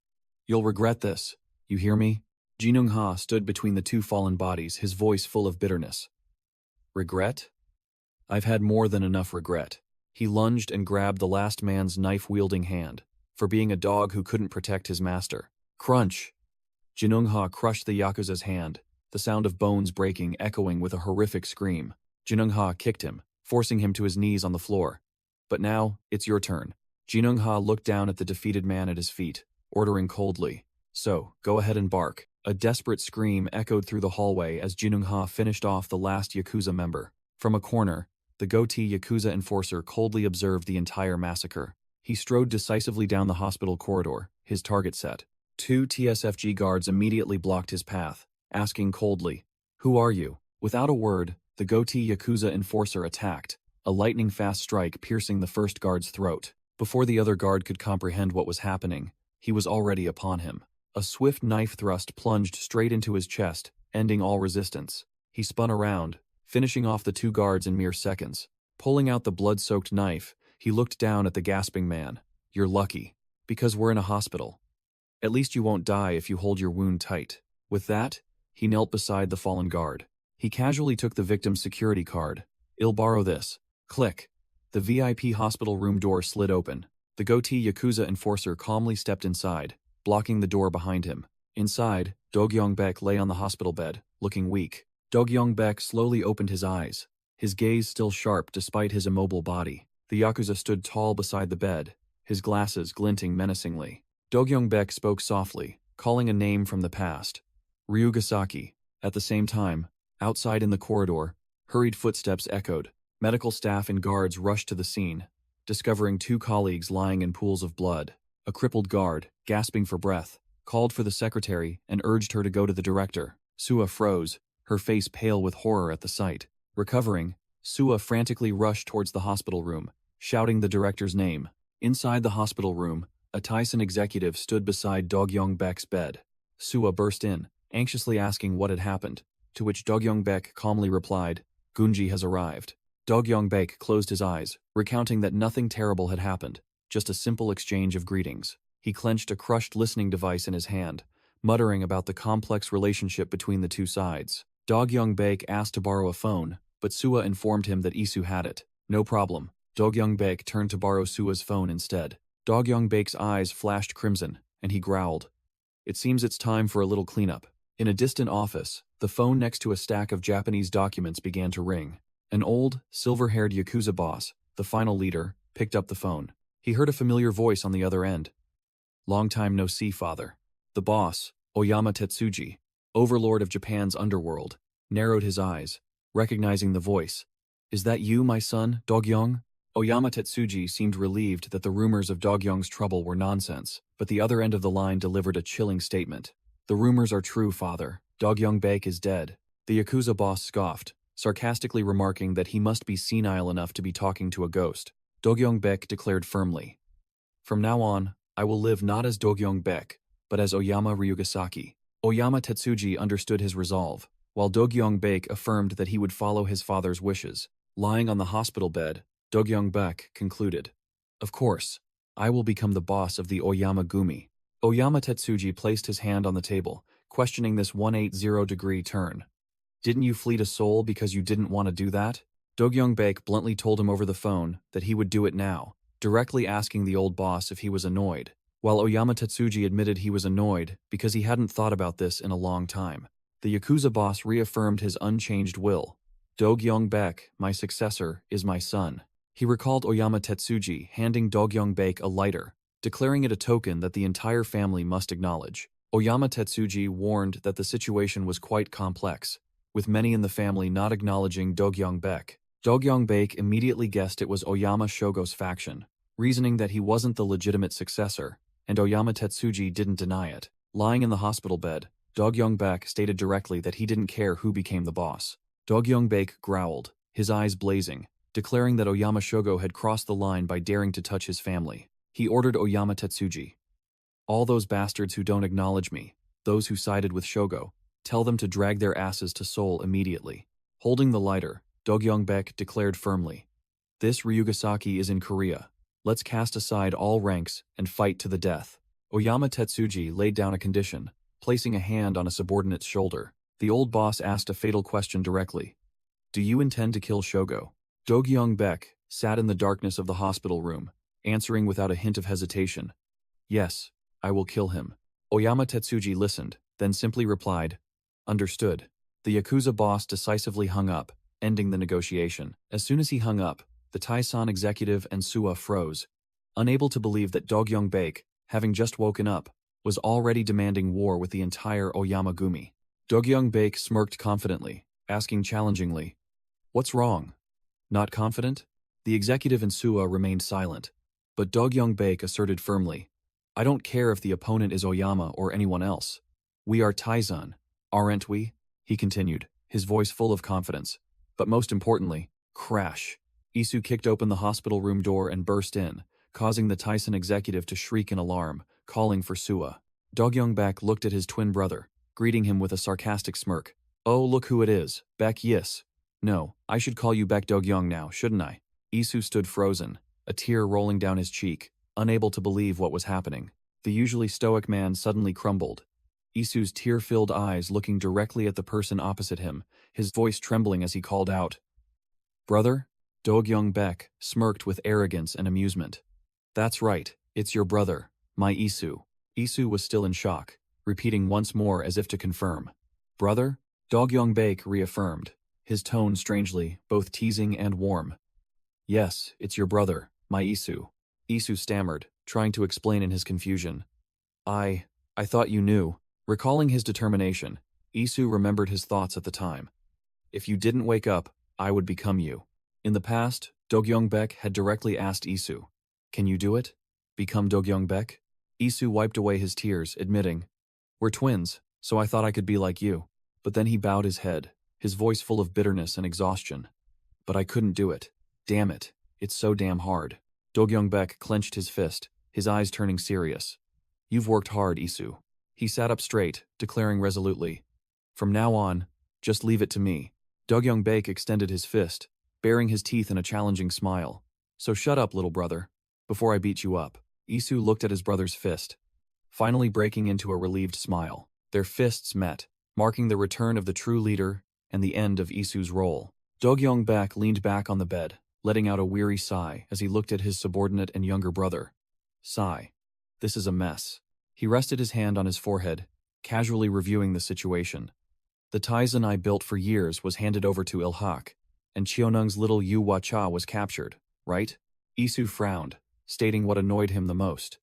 You'll regret this. You hear me? Jinungha stood between the two fallen bodies, his voice full of bitterness. Regret? I've had more than enough regret. He lunged and grabbed the last man's knife-wielding hand, for being a dog who couldn't protect his master. Crunch! Jinungha crushed the Yakuza's hand, the sound of bones breaking echoing with a horrific scream. Jinungha kicked him, forcing him to his knees on the floor. But now, it's your turn. Jinungha looked down at the defeated man at his feet, ordering coldly. So, go ahead and bark. A desperate scream echoed through the hallway as Jinungha finished off the last Yakuza member. From a corner, the goatee Yakuza enforcer coldly observed the entire massacre. He strode decisively down the hospital corridor, his target set. Two TSFG guards immediately blocked his path, asking coldly, Who are you? Without a word, the goatee Yakuza enforcer attacked, a lightning-fast strike piercing the first guard's throat. Before the other guard could comprehend what was happening, he was already upon him. A swift knife thrust plunged straight into his chest, ending all resistance. He spun around, finishing off the two guards in mere seconds. Pulling out the blood-soaked knife, he looked down at the gasping man. You're lucky, because we're in a hospital. At least you won't die if you hold your wound tight. With that, he knelt beside the fallen guard. He casually took the victim's security card. I'll borrow this. Click. The VIP hospital room door slid open. The goatee Yakuza enforcer calmly stepped inside, blocking the door behind him. Inside, Do-gyong-baek lay on the hospital bed, looking weak. Do-gyong-baek slowly opened his eyes, his gaze still sharp despite his immobile body. The Yakuza stood tall beside the bed, his glasses glinting menacingly. Do-gyong-baek spoke softly, calling a name from the past. Ryugasaki. At the same time, outside in the corridor, hurried footsteps echoed. Medical staff and guards rushed to the scene, discovering two colleagues lying in pools of blood. A crippled guard, gasping for breath, called for the secretary and urged her to go to the director. Sua froze, her face pale with horror at the sight. Recovering, Sua frantically rushed towards the hospital room, shouting the director's name. Inside the hospital room, a Tyson executive stood beside Do-gyong-baek's bed. Sua burst in, anxiously asking what had happened, to which Do-gyong-baek calmly replied, Gunji has arrived. Do-gyong-baek closed his eyes, recounting that nothing terrible had happened, just a simple exchange of greetings. He clenched a crushed listening device in his hand, muttering about the complex relationship between the two sides. Do-gyong-baek asked to borrow a phone, but Sua informed him that Isu had it. No problem. Do-gyong-baek turned to borrow Sua's phone instead. Do-gyong-baek's eyes flashed crimson, and he growled. It seems it's time for a little cleanup. In a distant office, the phone next to a stack of Japanese documents began to ring. An old, silver-haired Yakuza boss, the final leader, picked up the phone. He heard a familiar voice on the other end. Long time no see, father. The boss, Oyama Tetsuji, overlord of Japan's underworld, narrowed his eyes, recognizing the voice. Is that you, my son, Do-gyong? Oyama Tetsuji seemed relieved that the rumors of Do-gyong's trouble were nonsense, but the other end of the line delivered a chilling statement. The rumors are true, father. Do-gyong-baek is dead. The Yakuza boss scoffed, sarcastically remarking that he must be senile enough to be talking to a ghost. Do-gyong-baek declared firmly, From now on, I will live not as Do-gyong-baek, but as Oyama Ryugasaki. Oyama Tetsuji understood his resolve, while Do-gyong-baek affirmed that he would follow his father's wishes. Lying on the hospital bed, Do-gyong-baek concluded, Of course, I will become the boss of the Oyama Gumi. Oyama Tetsuji placed his hand on the table, questioning this 180-degree turn. Didn't you fleet a soul because you didn't want to do that? Do-gyong-baek bluntly told him over the phone that he would do it now, directly asking the old boss if he was annoyed. while Oyama Tetsuji admitted he was annoyed because he hadn't thought about this in a long time. The Yakuza boss reaffirmed his unchanged will. Do-gyong-baek, my successor, is my son. He recalled Oyama Tetsuji handing Do-gyong-baek a lighter, declaring it a token that the entire family must acknowledge. Oyama Tetsuji warned that the situation was quite complex, with many in the family not acknowledging Do-gyong-baek. Do-gyong-baek immediately guessed it was Oyama Shogo's faction, reasoning that he wasn't the legitimate successor, and Oyama Tetsuji didn't deny it. Lying in the hospital bed, Do-gyong-baek stated directly that he didn't care who became the boss. Do-gyong-baek growled, his eyes blazing, declaring that Oyama Shogo had crossed the line by daring to touch his family. He ordered Oyama Tetsuji, all those bastards who don't acknowledge me, those who sided with Shogo, tell them to drag their asses to Seoul immediately. Holding the lighter, Do-gyong-baek declared firmly, this Ryugasaki is in Korea. Let's cast aside all ranks and fight to the death. Oyama Tetsuji laid down a condition, placing a hand on a subordinate's shoulder. The old boss asked a fatal question directly. Do you intend to kill Shogo? Do-gyong-baek sat in the darkness of the hospital room, answering without a hint of hesitation. Yes, I will kill him. Oyama Tetsuji listened, then simply replied, understood. The Yakuza boss decisively hung up, ending the negotiation. As soon as he hung up, the Taishan executive and Suwa froze, unable to believe that Do-gyong-baek, having just woken up, was already demanding war with the entire Oyama Gumi. Do-gyong-baek smirked confidently, asking challengingly, what's wrong? Not confident? The executive and Suwa remained silent, but Do-gyong-baek asserted firmly, I don't care if the opponent is Oyama or anyone else. We are Taizan, aren't we? He continued, his voice full of confidence. But most importantly, crash. Isu kicked open the hospital room door and burst in, causing the Taishan executive to shriek in alarm, calling for Suwa. Do-gyong-baek looked at his twin brother, greeting him with a sarcastic smirk. Oh, look who it is, Baek Yis. No, I should call you Baek Do-gyong now, shouldn't I? Isu stood frozen, a tear rolling down his cheek, unable to believe what was happening. The usually stoic man suddenly crumbled. Isu's tear-filled eyes looking directly at the person opposite him, his voice trembling as he called out, brother? Do-gyong-baek smirked with arrogance and amusement. That's right, it's your brother, my Isu. Isu was still in shock, repeating once more as if to confirm. Brother? Do-gyong-baek reaffirmed, his tone strangely, both teasing and warm. Yes, it's your brother, my Isu. Isu stammered, trying to explain in his confusion. I thought you knew. Recalling his determination, Isu remembered his thoughts at the time. If you didn't wake up, I would become you. In the past, Do-gyong-baek had directly asked Isu, can you do it? Become Do-gyong-baek? Isu wiped away his tears, admitting, we're twins, so I thought I could be like you. But then he bowed his head, his voice full of bitterness and exhaustion. But I couldn't do it. Damn it, it's so damn hard. Do-gyong-baek clenched his fist, his eyes turning serious. You've worked hard, Isu. He sat up straight, declaring resolutely, from now on, just leave it to me. Do-gyong-baek extended his fist, baring his teeth in a challenging smile. So shut up, little brother, before I beat you up. Isu looked at his brother's fist, finally breaking into a relieved smile. Their fists met, marking the return of the true leader and the end of Isu's role. Do-gyong-baek leaned back on the bed, letting out a weary sigh as he looked at his subordinate and younger brother. Sigh. This is a mess. He rested his hand on his forehead, casually reviewing the situation. The Taizan I built for years was handed over to Ilhak, and Cheonung's little Yu Hua-cha was captured, right? Isu frowned, stating what annoyed him the most.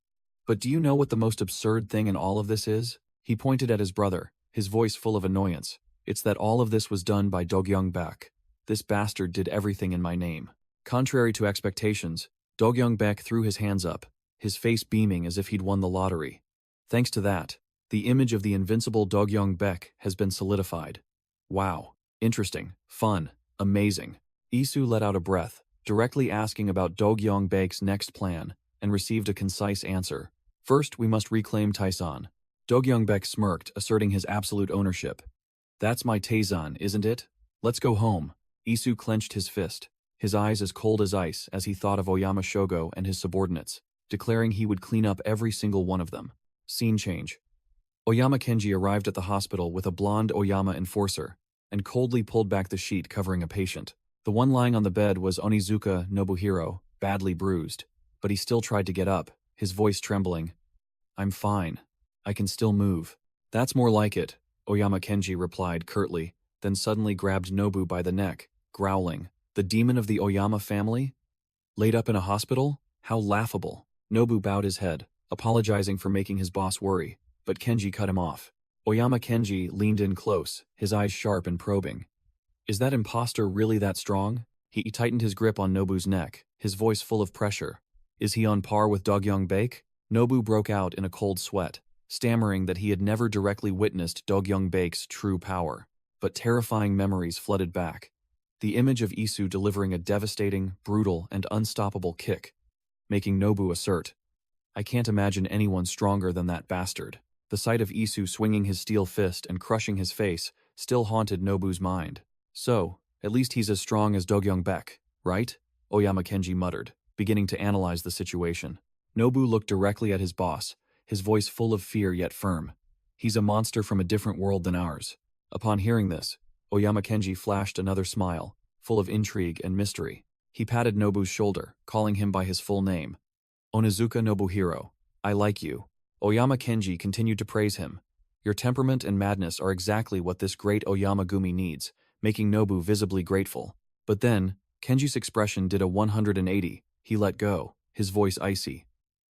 But do you know what the most absurd thing in all of this is? He pointed at his brother, his voice full of annoyance. It's that all of this was done by Do-gyong-baek. This bastard did everything in my name. Contrary to expectations, Do-gyong-baek threw his hands up, his face beaming as if he'd won the lottery. Thanks to that, the image of the invincible Do-gyong-baek has been solidified. Wow. Interesting. Fun. Amazing. Isu let out a breath, directly asking about Do-gyong-baek's next plan, and received a concise answer. First, we must reclaim Taishan. Do-gyong-baek smirked, asserting his absolute ownership. That's my Taizan, isn't it? Let's go home. Isu clenched his fist, his eyes as cold as ice as he thought of Oyama Shogo and his subordinates, declaring he would clean up every single one of them. Scene change. Oyama Kenji arrived at the hospital with a blonde Oyama enforcer, and coldly pulled back the sheet covering a patient. The one lying on the bed was Onizuka Nobuhiro, badly bruised, but he still tried to get up, his voice trembling. I'm fine. I can still move. That's more like it, Oyama Kenji replied curtly, then suddenly grabbed Nobu by the neck, growling. The demon of the Oyama family? Laid up in a hospital? How laughable. Nobu bowed his head, apologizing for making his boss worry, but Kenji cut him off. Oyama Kenji leaned in close, his eyes sharp and probing. Is that imposter really that strong? He tightened his grip on Nobu's neck, his voice full of pressure. Is he on par with Dogyong Baek? Nobu broke out in a cold sweat, stammering that he had never directly witnessed Dogyong Baek's true power. But terrifying memories flooded back. The image of Isu delivering a devastating, brutal, and unstoppable kick, making Nobu assert, I can't imagine anyone stronger than that bastard. The sight of Isu swinging his steel fist and crushing his face still haunted Nobu's mind. So, at least he's as strong as Dogyong Baek, right? Oyama Kenji muttered, beginning to analyze the situation. Nobu looked directly at his boss, his voice full of fear yet firm. He's a monster from a different world than ours. Upon hearing this, Oyama Kenji flashed another smile, full of intrigue and mystery. He patted Nobu's shoulder, calling him by his full name. Onizuka Nobuhiro, I like you. Oyama Kenji continued to praise him. Your temperament and madness are exactly what this great Oyama Gumi needs, making Nobu visibly grateful. But then, Kenji's expression did a 180. He let go, his voice icy.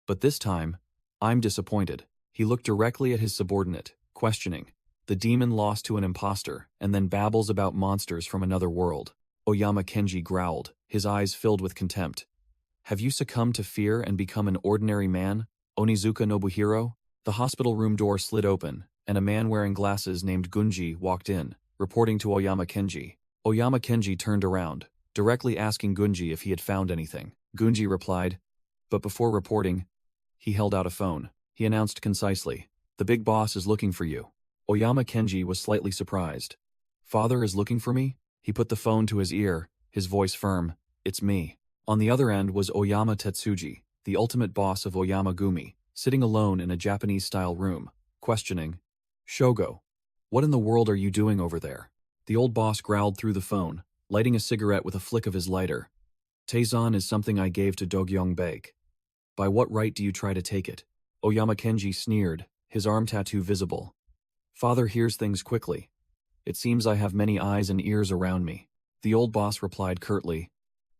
But this time, I'm disappointed. He looked directly at his subordinate, questioning. The demon lost to an imposter, and then babbles about monsters from another world. Oyama Kenji growled, his eyes filled with contempt. Have you succumbed to fear and become an ordinary man, Onizuka Nobuhiro? The hospital room door slid open, and a man wearing glasses named Gunji walked in, reporting to Oyama Kenji. Oyama Kenji turned around, directly asking Gunji if he had found anything. Gunji replied, but before reporting, he held out a phone. He announced concisely, the big boss is looking for you. Oyama Kenji was slightly surprised. Father is looking for me? He put the phone to his ear, his voice firm. It's me. On the other end was Oyama Tetsuji, the ultimate boss of Oyama Gumi, sitting alone in a Japanese-style room, questioning. Shogo, what in the world are you doing over there? The old boss growled through the phone, lighting a cigarette with a flick of his lighter. Taizan is something I gave to Dogyong Baek. By what right do you try to take it? Oyama Kenji sneered, his arm tattoo visible. Father hears things quickly. It seems I have many eyes and ears around me. The old boss replied curtly.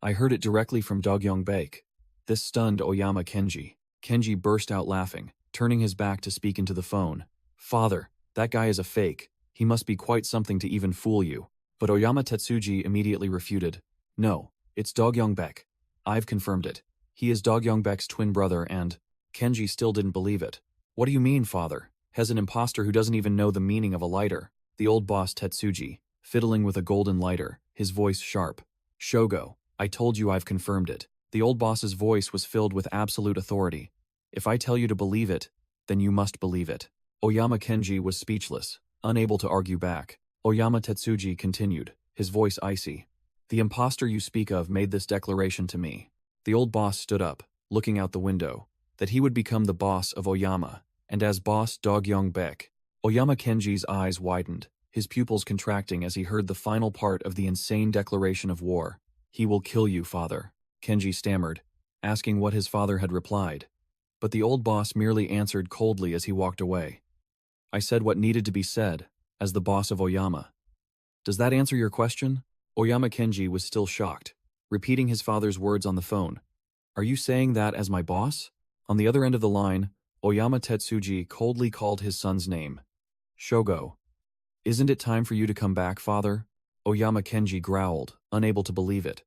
I heard it directly from Dogyong Baek. This stunned Oyama Kenji. Kenji burst out laughing, turning his back to speak into the phone. Father, that guy is a fake. He must be quite something to even fool you. But Oyama Tetsuji immediately refuted. No, it's Dogyong Baek. I've confirmed it. He is Dogyong Baek's twin brother and… Kenji still didn't believe it. What do you mean, father? Has an imposter who doesn't even know the meaning of a lighter? The old boss Tetsuji, fiddling with a golden lighter, his voice sharp. Shogo, I told you I've confirmed it. The old boss's voice was filled with absolute authority. If I tell you to believe it, then you must believe it. Oyama Kenji was speechless, unable to argue back. Oyama Tetsuji continued, his voice icy. The imposter you speak of made this declaration to me. The old boss stood up, looking out the window, that he would become the boss of Oyama, and as boss Dogyong Baek. Oyama Kenji's eyes widened, his pupils contracting as he heard the final part of the insane declaration of war. He will kill you, father, Kenji stammered, asking what his father had replied. But the old boss merely answered coldly as he walked away. I said what needed to be said, as the boss of Oyama. Does that answer your question? Oyama Kenji was still shocked, repeating his father's words on the phone. Are you saying that as my boss? On the other end of the line, Oyama Tetsuji coldly called his son's name. Shogo. Isn't it time for you to come back, father? Oyama Kenji growled, unable to believe it.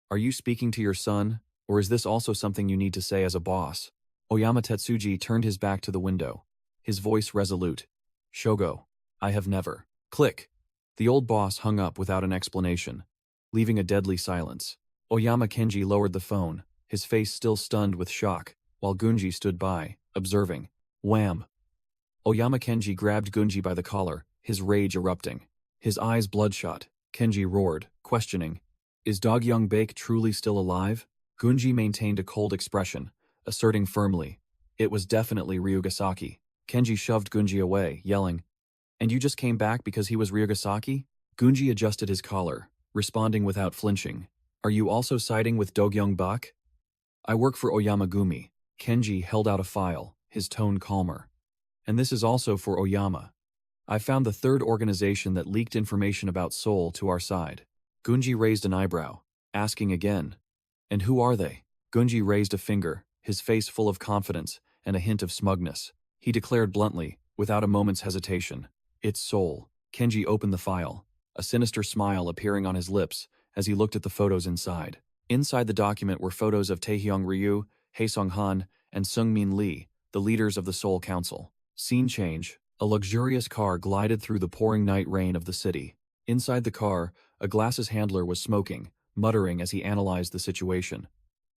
Are you speaking to your son, or is this also something you need to say as a boss? Oyama Tetsuji turned his back to the window, his voice resolute. Shogo, I have never. Click. The old boss hung up without an explanation, leaving a deadly silence. Oyama Kenji lowered the phone, his face still stunned with shock, while Gunji stood by, observing. Wham! Oyama Kenji grabbed Gunji by the collar, his rage erupting. His eyes bloodshot, Kenji roared, questioning. Is Dogyong Baek truly still alive? Gunji maintained a cold expression, asserting firmly. It was definitely Ryugasaki. Kenji shoved Gunji away, yelling. And you just came back because he was Ryugasaki? Gunji adjusted his collar, responding without flinching. Are you also siding with Dogyong Baek? I work for Oyama Gumi. Kenji held out a file, his tone calmer. And this is also for Oyama. I found the third organization that leaked information about Seoul to our side. Gunji raised an eyebrow, asking again, "And who are they?" Gunji raised a finger, his face full of confidence and a hint of smugness. He declared bluntly, without a moment's hesitation, "It's Seoul." Kenji opened the file, a sinister smile appearing on his lips as he looked at the photos inside. Inside the document were photos of Taehyung Ryu, Haesung Han, and Seungmin Lee, the leaders of the Seoul Council. Scene change. A luxurious car glided through the pouring night rain of the city. Inside the car, a glasses handler was smoking, muttering as he analyzed the situation.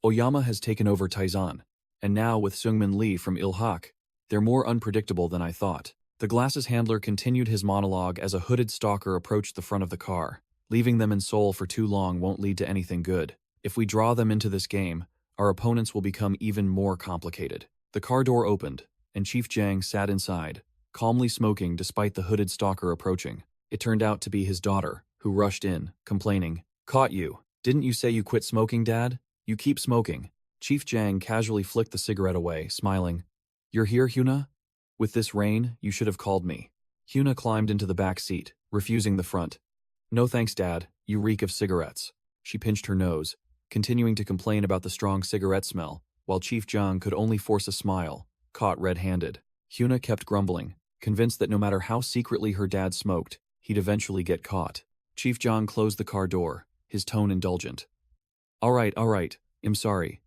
Oyama has taken over Taizan, and now with Seungmin Lee from Ilhak, they're more unpredictable than I thought. The glasses handler continued his monologue as a hooded stalker approached the front of the car. Leaving them in Seoul for too long won't lead to anything good. If we draw them into this game, our opponents will become even more complicated. The car door opened, and Chief Jang sat inside, calmly smoking despite the hooded stalker approaching. It turned out to be his daughter, who rushed in, complaining, "Caught you. Didn't you say you quit smoking, Dad? You keep smoking." Chief Jang casually flicked the cigarette away, smiling. "You're here, Hyuna? With this rain, you should have called me." Hyuna climbed into the back seat, refusing the front. "No thanks, Dad. You reek of cigarettes." She pinched her nose, continuing to complain about the strong cigarette smell, while Chief Jang could only force a smile, caught red-handed. Hyuna kept grumbling, convinced that no matter how secretly her dad smoked, he'd eventually get caught. Chief Jang closed the car door, his tone indulgent. All right, I'm sorry.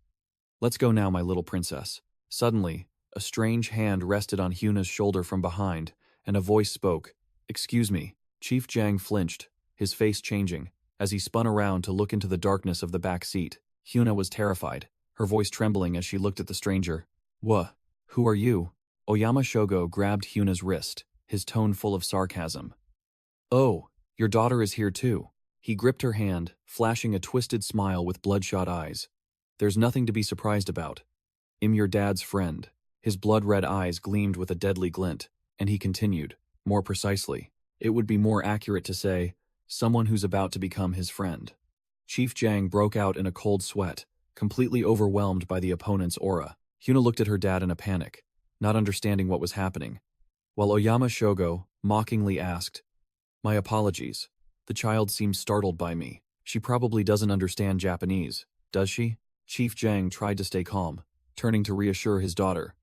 Let's go now, my little princess." Suddenly, a strange hand rested on Hyuna's shoulder from behind, and a voice spoke. "Excuse me." Chief Jang flinched, his face changing, as he spun around to look into the darkness of the back seat. Hyuna was terrified, her voice trembling as she looked at the stranger. "What? Who are you?" Oyama Shogo grabbed Hyuna's wrist, his tone full of sarcasm. "Oh, your daughter is here too." He gripped her hand, flashing a twisted smile with bloodshot eyes. "There's nothing to be surprised about. I'm your dad's friend." His blood-red eyes gleamed with a deadly glint, and he continued, more precisely. It would be more accurate to say, someone who's about to become his friend. Chief Jang broke out in a cold sweat, completely overwhelmed by the opponent's aura. Hyuna looked at her dad in a panic, not understanding what was happening, while Oyama Shogo mockingly asked, "My apologies. The child seems startled by me. She probably doesn't understand Japanese, does she?" Chief Jang tried to stay calm, turning to reassure his daughter.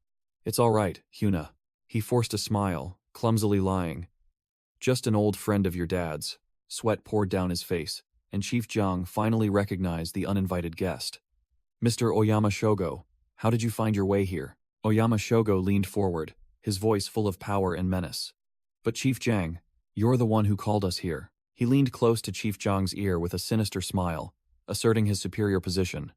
"It's all right, Hyuna." He forced a smile, clumsily lying. "Just an old friend of your dad's." Sweat poured down his face, and Chief Jang finally recognized the uninvited guest. "Mr. Oyama Shogo, how did you find your way here?" Oyama Shogo leaned forward, his voice full of power and menace. "But Chief Jang, you're the one who called us here." He leaned close to Chief Jang's ear with a sinister smile, asserting his superior position.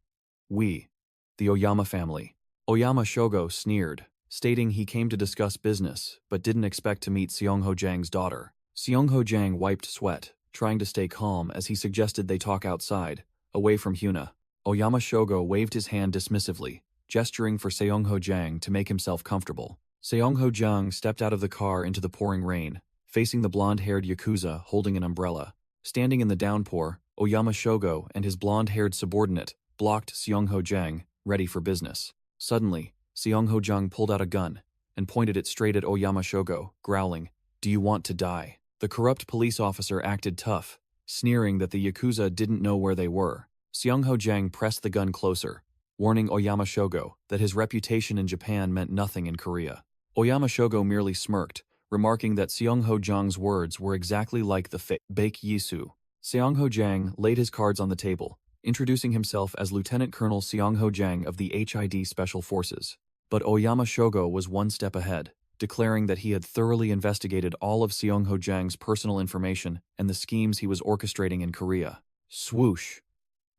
"We, the Oyama family." Oyama Shogo sneered, stating he came to discuss business, but didn't expect to meet Seongho Jang's daughter. Seongho Jang wiped sweat, trying to stay calm as he suggested they talk outside, away from Hyuna. Oyama Shogo waved his hand dismissively, gesturing for Seongho Jang to make himself comfortable. Seongho Jang stepped out of the car into the pouring rain, facing the blonde-haired Yakuza holding an umbrella. Standing in the downpour, Oyama Shogo and his blonde-haired subordinate blocked Seongho Jang, ready for business. Suddenly, Seongho Jang pulled out a gun and pointed it straight at Oyama Shogo, growling, "Do you want to die?" The corrupt police officer acted tough, sneering that the Yakuza didn't know where they were. Seongho Jang pressed the gun closer, warning Oyama Shogo that his reputation in Japan meant nothing in Korea. Oyama Shogo merely smirked, remarking that Seongho Jang's words were exactly like the fake Yisu. Seongho Jang laid his cards on the table, introducing himself as Lieutenant Colonel Seongho Jang of the HID Special Forces. But Oyama Shogo was one step ahead, declaring that he had thoroughly investigated all of Seongho Jang's personal information and the schemes he was orchestrating in Korea. Swoosh!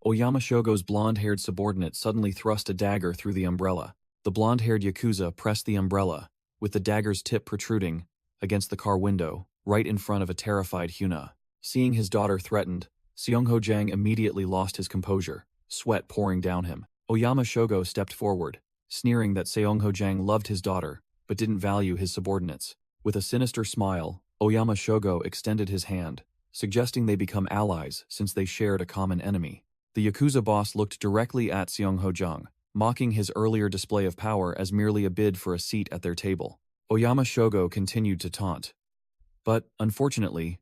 Oyama Shogo's blonde-haired subordinate suddenly thrust a dagger through the umbrella. The blonde-haired Yakuza pressed the umbrella, with the dagger's tip protruding, against the car window, right in front of a terrified Hyuna. Seeing his daughter threatened, Seongho Jang immediately lost his composure, sweat pouring down him. Oyama Shogo stepped forward, sneering that Seongho Jang loved his daughter, but didn't value his subordinates. With a sinister smile, Oyama Shogo extended his hand, suggesting they become allies since they shared a common enemy. The Yakuza boss looked directly at Seongho Jang, mocking his earlier display of power as merely a bid for a seat at their table. Oyama Shogo continued to taunt. But, unfortunately,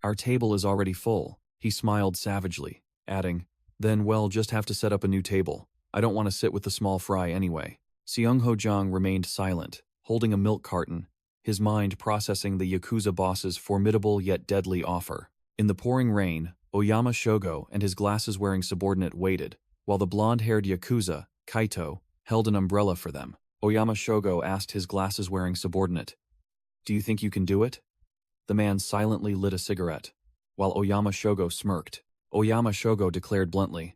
our table is already full. He smiled savagely, adding, then we'll just have to set up a new table. I don't want to sit with the small fry anyway. Seung Ho Jang remained silent, holding a milk carton, his mind processing the Yakuza boss's formidable yet deadly offer. In the pouring rain, Oyama Shogo and his glasses-wearing subordinate waited, while the blonde-haired Yakuza, Kaito, held an umbrella for them. Oyama Shogo asked his glasses-wearing subordinate, "Do you think you can do it?" The man silently lit a cigarette, while Oyama Shogo smirked. Oyama Shogo declared bluntly,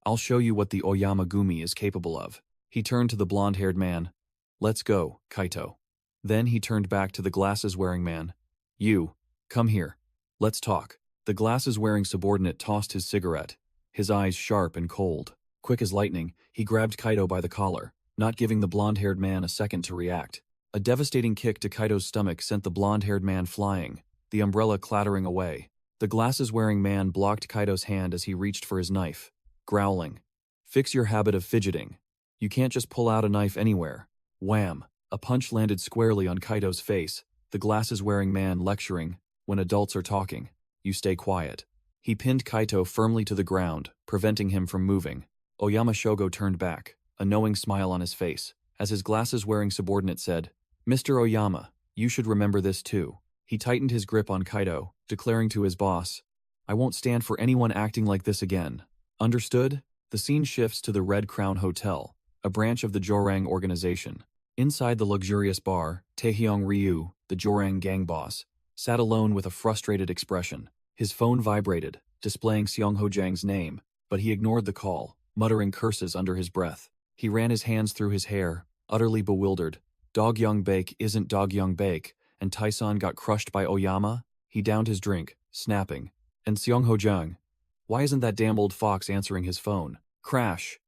"I'll show you what the Oyama Gumi is capable of." He turned to the blonde-haired man. "Let's go, Kaito." Then he turned back to the glasses-wearing man. "You, come here. Let's talk." The glasses-wearing subordinate tossed his cigarette, his eyes sharp and cold. Quick as lightning, he grabbed Kaito by the collar, not giving the blonde-haired man a second to react. A devastating kick to Kaito's stomach sent the blonde-haired man flying, the umbrella clattering away. The glasses-wearing man blocked Kaito's hand as he reached for his knife, growling, "Fix your habit of fidgeting. You can't just pull out a knife anywhere." Wham! A punch landed squarely on Kaito's face, the glasses-wearing man lecturing, "When adults are talking, you stay quiet." He pinned Kaito firmly to the ground, preventing him from moving. Oyama Shogo turned back, a knowing smile on his face, as his glasses-wearing subordinate said, "Mr. Oyama, you should remember this too." He tightened his grip on Kaito, declaring to his boss, "I won't stand for anyone acting like this again. Understood?" The scene shifts to the Red Crown Hotel, a branch of the Jorang organization. Inside the luxurious bar, Taehyung Ryu, the Jorang gang boss, sat alone with a frustrated expression. His phone vibrated, displaying Seung Ho Jang's name, but he ignored the call, muttering curses under his breath. He ran his hands through his hair, utterly bewildered. Dog Young Bake isn't Dog Young Bake, and Tyson got crushed by Oyama? He downed his drink, snapping. And Seung Ho Jang? Why isn't that damn old fox answering his phone? Crash!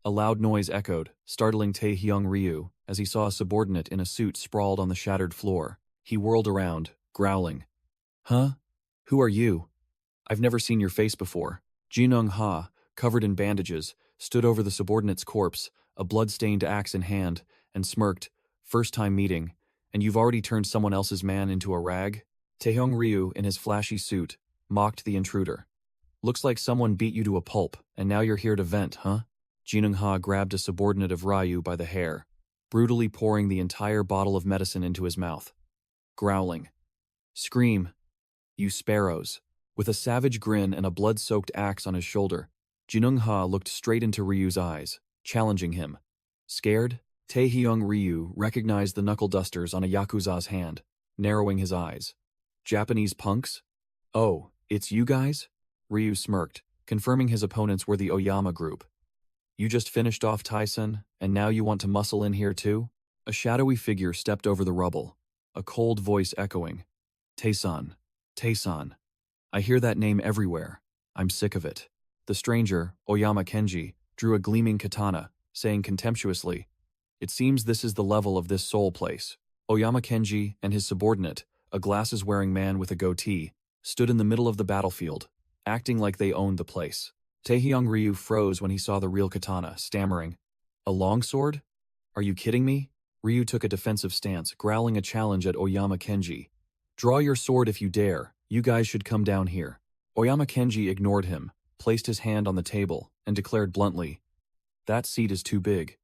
A loud noise echoed, startling Taehyung Ryu, as he saw a subordinate in a suit sprawled on the shattered floor. He whirled around, growling. "Huh? Who are you? I've never seen your face before." Jinung Ha, covered in bandages, stood over the subordinate's corpse, a blood-stained axe in hand, and smirked, "First time meeting, and you've already turned someone else's man into a rag?" Taehyung Ryu, in his flashy suit, mocked the intruder. "Looks like someone beat you to a pulp, and now you're here to vent, huh?" Jinung Ha grabbed a subordinate of Ryu by the hair, brutally pouring the entire bottle of medicine into his mouth. Growling, "Scream, you sparrows." With a savage grin and a blood-soaked axe on his shoulder, Jinung Ha looked straight into Ryu's eyes, challenging him. Scared? Taehyung Ryu recognized the knuckle dusters on a Yakuza's hand, narrowing his eyes. "Japanese punks? Oh, it's you guys?" Ryu smirked, confirming his opponents were the Oyama group. "You just finished off Tyson, and now you want to muscle in here too?" A shadowy figure stepped over the rubble, a cold voice echoing. "Taeson, Taeson. I hear that name everywhere. I'm sick of it." The stranger, Oyama Kenji, drew a gleaming katana, saying contemptuously, "It seems this is the level of this soul place." Oyama Kenji and his subordinate, a glasses-wearing man with a goatee, stood in the middle of the battlefield, acting like they owned the place. Taehyung Ryu froze when he saw the real katana, stammering, "A longsword? Are you kidding me?" Ryu took a defensive stance, growling a challenge at Oyama Kenji. "Draw your sword if you dare. You guys should come down here." Oyama Kenji ignored him, placed his hand on the table, and declared bluntly, "That seat is too big.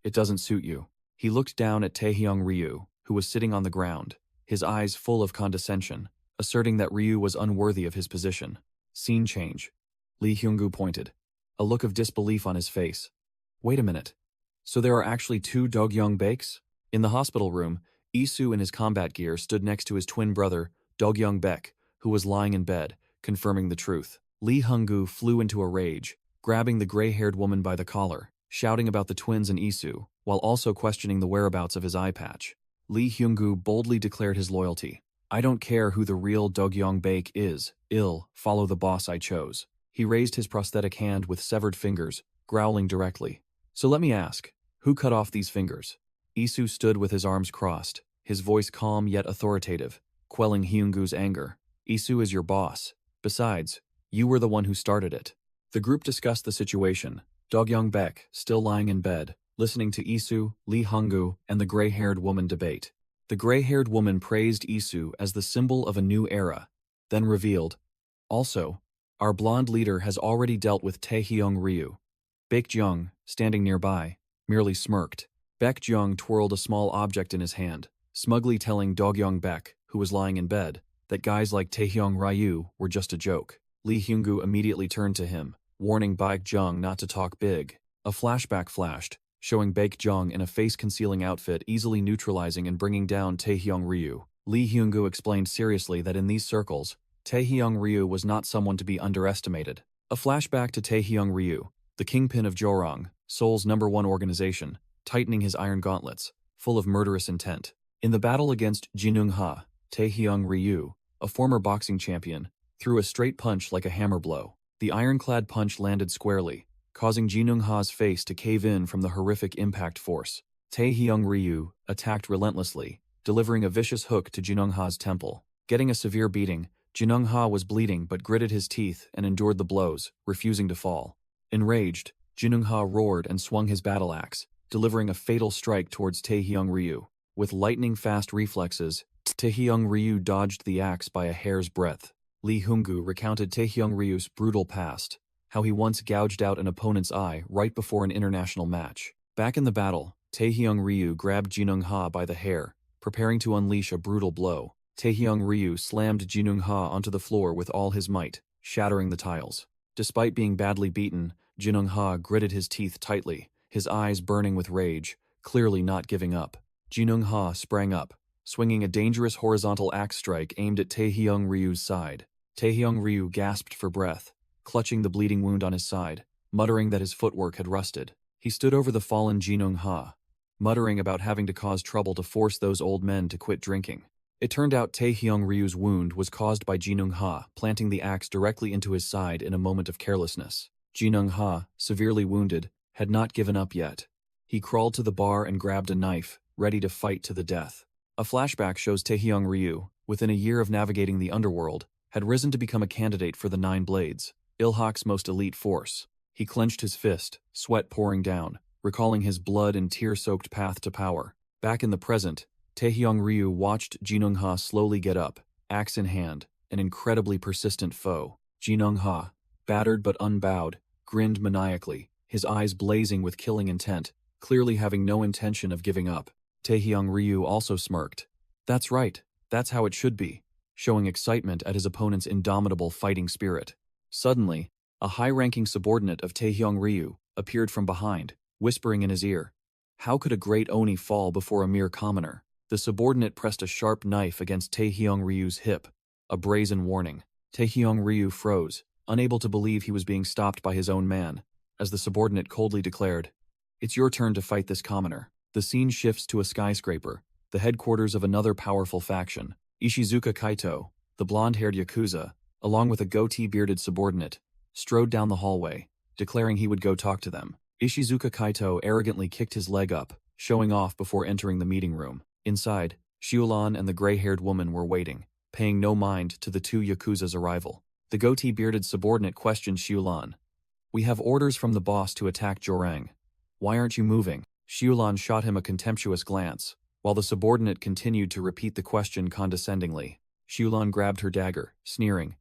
It doesn't suit you." He looked down at Taehyung Ryu, who was sitting on the ground, his eyes full of condescension, asserting that Ryu was unworthy of his position. Scene change. Lee Hyung-gu pointed, a look of disbelief on his face. "Wait a minute. So there are actually two Dog-young Bakes?" In the hospital room, Isu in his combat gear stood next to his twin brother, Dog-young Baek, who was lying in bed, confirming the truth. Lee Hyung-gu flew into a rage, grabbing the gray-haired woman by the collar, shouting about the twins and Isu, while also questioning the whereabouts of his eye patch. Lee Hyung-gu boldly declared his loyalty. "I don't care who the real Dog-young Baek is, follow the boss I chose." He raised his prosthetic hand with severed fingers, growling directly. "So let me ask, who cut off these fingers?" Isu stood with his arms crossed, his voice calm yet authoritative, quelling Hyung-gu's anger. "Isu is your boss. Besides, you were the one who started it." The group discussed the situation, Dogyong Baek, still lying in bed, listening to Isu, Lee Honggu, and the gray-haired woman debate. The gray-haired woman praised Isu as the symbol of a new era, then revealed, "Also, our blonde leader has already dealt with Taehyung Ryu." Baekjeong, standing nearby, merely smirked. Baekjeong twirled a small object in his hand, smugly telling Dogyong Baek, who was lying in bed, that guys like Taehyung Ryu were just a joke. Lee Hyunggu immediately turned to him, warning Baekjeong not to talk big. A flashback flashed, showing Baekjeong in a face-concealing outfit easily neutralizing and bringing down Taehyung Ryu. Lee Hyunggu explained seriously that in these circles, Taehyung Ryu was not someone to be underestimated. A flashback to Taehyung Ryu, the kingpin of Jorong, Seoul's #1 organization, tightening his iron gauntlets, full of murderous intent. In the battle against Jinung-ha, Taehyung Ryu, a former boxing champion, threw a straight punch like a hammer blow. The ironclad punch landed squarely, causing Jinung-ha's face to cave in from the horrific impact force. Taehyung Ryu attacked relentlessly, delivering a vicious hook to Jinung-ha's temple. Getting a severe beating, Jinung-ha was bleeding but gritted his teeth and endured the blows, refusing to fall. Enraged, Jinung-ha roared and swung his battle axe, delivering a fatal strike towards Taehyung Ryu. With lightning-fast reflexes, Taehyung Ryu dodged the axe by a hair's breadth. Lee Hyunggu recounted Taehyung Ryu's brutal past, how he once gouged out an opponent's eye right before an international match. Back in the battle, Taehyung Ryu grabbed Jinung-ha by the hair, preparing to unleash a brutal blow. Taehyung Ryu slammed Jinung-ha onto the floor with all his might, shattering the tiles. Despite being badly beaten, Jinung-ha gritted his teeth tightly, his eyes burning with rage, clearly not giving up. Jinung-ha sprang up, swinging a dangerous horizontal axe strike aimed at Taehyung Ryu's side. Taehyung Ryu gasped for breath, clutching the bleeding wound on his side, muttering that his footwork had rusted. He stood over the fallen Jinung-ha, muttering about having to cause trouble to force those old men to quit drinking. It turned out Taehyung Ryu's wound was caused by Jinung-ha planting the axe directly into his side in a moment of carelessness. Jinung-ha, severely wounded, had not given up yet. He crawled to the bar and grabbed a knife, ready to fight to the death. A flashback shows Taehyung Ryu, within a year of navigating the Underworld, had risen to become a candidate for the Nine Blades, Ilhak's most elite force. He clenched his fist, sweat pouring down, recalling his blood and tear-soaked path to power. Back in the present, Taehyung Ryu watched Jinung-ha slowly get up, axe in hand, an incredibly persistent foe. Jinung-ha, battered but unbowed, grinned maniacally, his eyes blazing with killing intent, clearly having no intention of giving up. Taehyung Ryu also smirked. "That's right, that's how it should be," showing excitement at his opponent's indomitable fighting spirit. Suddenly, a high-ranking subordinate of Taehyung Ryu appeared from behind, whispering in his ear. How could a great Oni fall before a mere commoner? The subordinate pressed a sharp knife against Taehyung Ryu's hip, a brazen warning. Taehyung Ryu froze, unable to believe he was being stopped by his own man, as the subordinate coldly declared, "It's your turn to fight this commoner." The scene shifts to a skyscraper, the headquarters of another powerful faction. Ishizuka Kaito, the blonde-haired Yakuza, along with a goatee-bearded subordinate, strode down the hallway, declaring he would go talk to them. Ishizuka Kaito arrogantly kicked his leg up, showing off before entering the meeting room. Inside, Xiulan and the gray-haired woman were waiting, paying no mind to the two Yakuza's arrival. The goatee-bearded subordinate questioned Xiulan. "We have orders from the boss to attack Jorang. Why aren't you moving?" Xiulan shot him a contemptuous glance, while the subordinate continued to repeat the question condescendingly. Xiulan grabbed her dagger, sneering.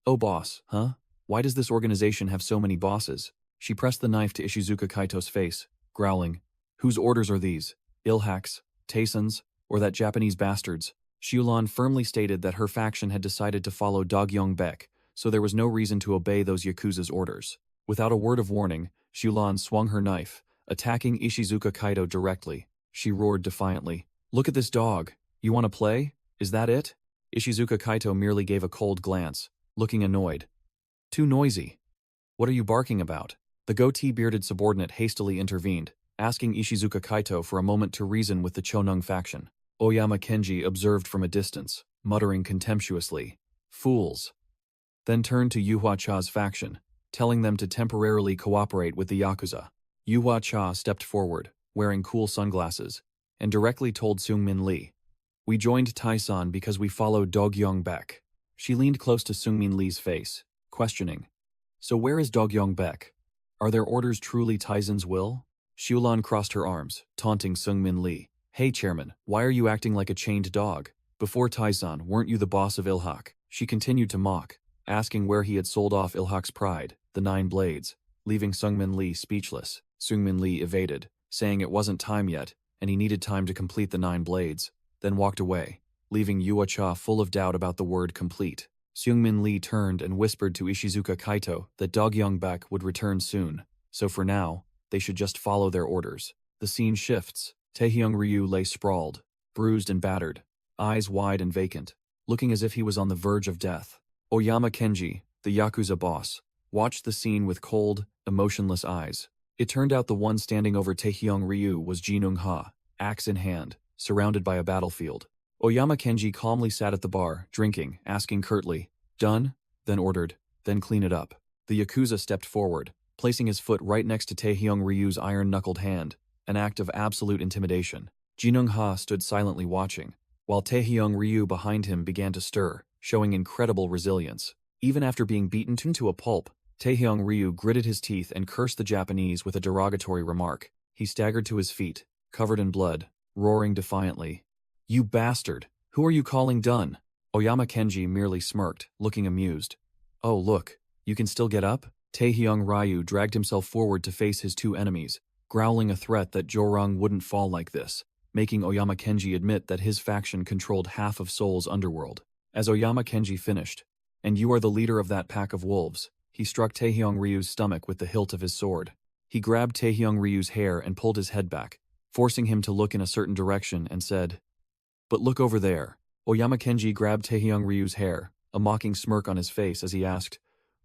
"Oh boss, huh? Why does this organization have so many bosses?" She pressed the knife to Ishizuka Kaito's face, growling, "Whose orders are these? Ilhak's, Taeson's, or that Japanese bastard's?" Xiulan firmly stated that her faction had decided to follow Dogyong Baek, so there was no reason to obey those Yakuza's orders. Without a word of warning, Xiulan swung her knife, attacking Ishizuka Kaito directly. She roared defiantly, "Look at this dog. You want to play? Is that it?" Ishizuka Kaito merely gave a cold glance, looking annoyed. "Too noisy. What are you barking about?" The goatee-bearded subordinate hastily intervened, asking Ishizuka Kaito for a moment to reason with the Chonung faction. Oyama Kenji observed from a distance, muttering contemptuously, "Fools," then turned to Yuhua Cha's faction, telling them to temporarily cooperate with the Yakuza. Yuhua Cha stepped forward, wearing cool sunglasses, and directly told Seungmin Lee, "We joined Taeson because we followed Dogyong Baek." She leaned close to Seungmin Lee's face, questioning, "So where is Dogyong Baek?" Are their orders truly Taizen's will? Xiulan crossed her arms, taunting Seungmin Lee. Hey chairman, why are you acting like a chained dog? Before Taizan, weren't you the boss of Ilhak? She continued to mock, asking where he had sold off Ilhak's pride, the 9 blades, leaving Seungmin Lee speechless. Seungmin Lee evaded, saying it wasn't time yet, and he needed time to complete the 9 blades, then walked away, leaving Yuacha full of doubt about the word complete. Seungmin Lee turned and whispered to Ishizuka Kaito that Dogyeongbak would return soon, so for now, they should just follow their orders. The scene shifts. Taehyung Ryu lay sprawled, bruised and battered, eyes wide and vacant, looking as if he was on the verge of death. Oyama Kenji, the Yakuza boss, watched the scene with cold, emotionless eyes. It turned out the one standing over Taehyung Ryu was Jinung Ha, axe in hand, surrounded by a battlefield. Oyama Kenji calmly sat at the bar, drinking, asking curtly, "Done?" Then ordered, "Then clean it up." The Yakuza stepped forward, placing his foot right next to Taehyung Ryu's iron-knuckled hand, an act of absolute intimidation. Jinung Ha stood silently watching, while Taehyung Ryu behind him began to stir, showing incredible resilience. Even after being beaten to a pulp, Taehyung Ryu gritted his teeth and cursed the Japanese with a derogatory remark. He staggered to his feet, covered in blood, roaring defiantly, "You bastard! Who are you calling done?" Oyama Kenji merely smirked, looking amused. "Oh look, you can still get up?" Taehyung Ryu dragged himself forward to face his 2 enemies, growling a threat that Jorung wouldn't fall like this, making Oyama Kenji admit that his faction controlled half of Seoul's underworld. As Oyama Kenji finished, "And you are the leader of that pack of wolves," he struck Taehyung Ryu's stomach with the hilt of his sword. He grabbed Taehyung Ryu's hair and pulled his head back, forcing him to look in a certain direction and said, "But look over there." Oyama Kenji grabbed Taehyung Ryu's hair, a mocking smirk on his face as he asked,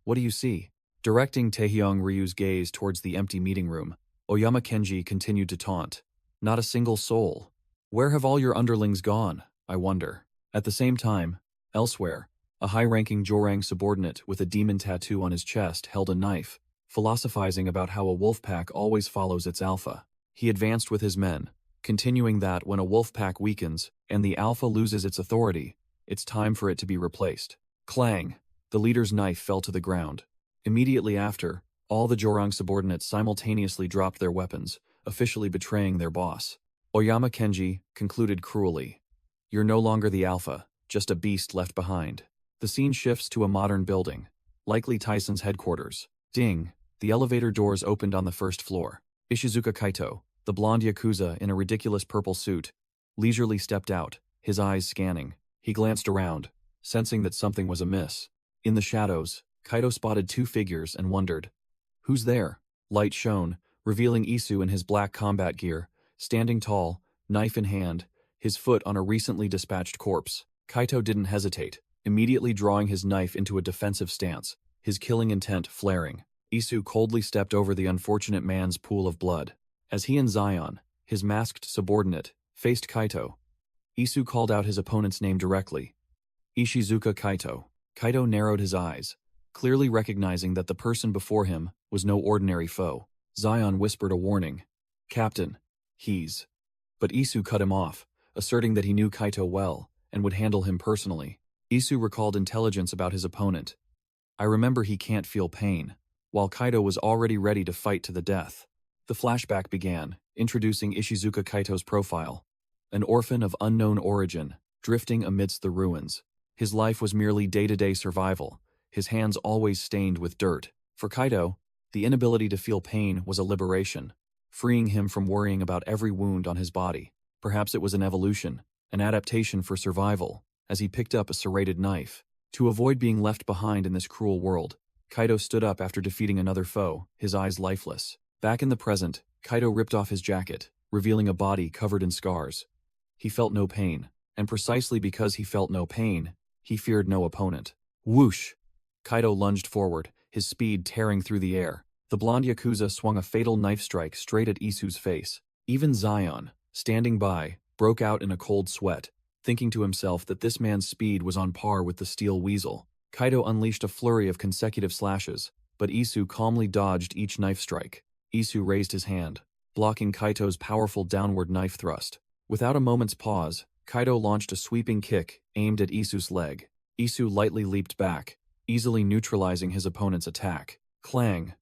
"What do you see?" Directing Taehyung Ryu's gaze towards the empty meeting room, Oyama Kenji continued to taunt, "Not a single soul. Where have all your underlings gone, I wonder?" At the same time, elsewhere, a high-ranking Jorang subordinate with a demon tattoo on his chest held a knife, philosophizing about how a wolf pack always follows its alpha. He advanced with his men, continuing that when a wolf pack weakens and the alpha loses its authority, it's time for it to be replaced. Clang! The leader's knife fell to the ground. Immediately after, all the Jorang subordinates simultaneously dropped their weapons, officially betraying their boss. Oyama Kenji concluded cruelly, "You're no longer the alpha, just a beast left behind." The scene shifts to a modern building, likely Tyson's headquarters. Ding! The elevator doors opened on the first floor. Ishizuka Kaito, the blonde Yakuza in a ridiculous purple suit, leisurely stepped out, his eyes scanning. He glanced around, sensing that something was amiss. In the shadows, Kaito spotted 2 figures and wondered, "Who's there?" Light shone, revealing Isu in his black combat gear, standing tall, knife in hand, his foot on a recently dispatched corpse. Kaito didn't hesitate, immediately drawing his knife into a defensive stance, his killing intent flaring. Isu coldly stepped over the unfortunate man's pool of blood. As he and Zion, his masked subordinate, faced Kaito, Isu called out his opponent's name directly. "Ishizuka Kaito." Kaito narrowed his eyes, clearly recognizing that the person before him was no ordinary foe. Zion whispered a warning. "Captain, he's..." But Isu cut him off, asserting that he knew Kaito well and would handle him personally. Isu recalled intelligence about his opponent. "I remember he can't feel pain," while Kaito was already ready to fight to the death. The flashback began, introducing Ishizuka Kaito's profile. An orphan of unknown origin, drifting amidst the ruins. His life was merely day-to-day survival, his hands always stained with dirt. For Kaito, the inability to feel pain was a liberation, freeing him from worrying about every wound on his body. Perhaps it was an evolution, an adaptation for survival, as he picked up a serrated knife. To avoid being left behind in this cruel world, Kaito stood up after defeating another foe, his eyes lifeless. Back in the present, Kaito ripped off his jacket, revealing a body covered in scars. He felt no pain, and precisely because he felt no pain, he feared no opponent. Whoosh! Kaito lunged forward, his speed tearing through the air. The blonde Yakuza swung a fatal knife strike straight at Isu's face. Even Zion, standing by, broke out in a cold sweat, thinking to himself that this man's speed was on par with the steel weasel. Kaito unleashed a flurry of consecutive slashes, but Isu calmly dodged each knife strike. Isu raised his hand, blocking Kaito's powerful downward knife thrust. Without a moment's pause, Kaito launched a sweeping kick aimed at Isu's leg. Isu lightly leaped back, easily neutralizing his opponent's attack. Clang!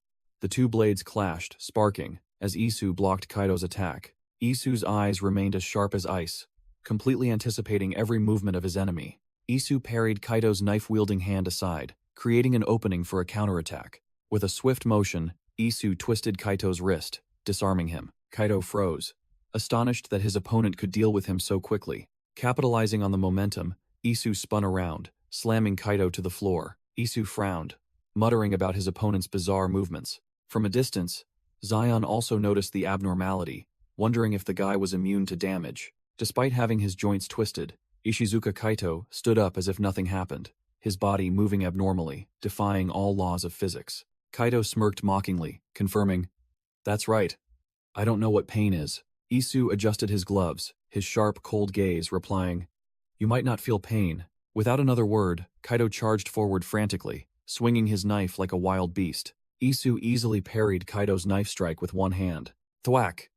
The two blades clashed, sparking, as Isu blocked Kaido's attack. Isu's eyes remained as sharp as ice, completely anticipating every movement of his enemy. Isu parried Kaido's knife-wielding hand aside, creating an opening for a counterattack. With a swift motion, Isu twisted Kaito's wrist, disarming him. Kaido froze, astonished that his opponent could deal with him so quickly. Capitalizing on the momentum, Isu spun around, slamming Kaido to the floor. Isu frowned, muttering about his opponent's bizarre movements. From a distance, Zion also noticed the abnormality, wondering if the guy was immune to damage. Despite having his joints twisted, Ishizuka Kaito stood up as if nothing happened, his body moving abnormally, defying all laws of physics. Kaito smirked mockingly, confirming, "That's right. I don't know what pain is." Isu adjusted his gloves, his sharp, cold gaze replying, "You might not feel pain." Without another word, Kaito charged forward frantically, swinging his knife like a wild beast. Isu easily parried Kaido's knife strike with one hand. Thwack!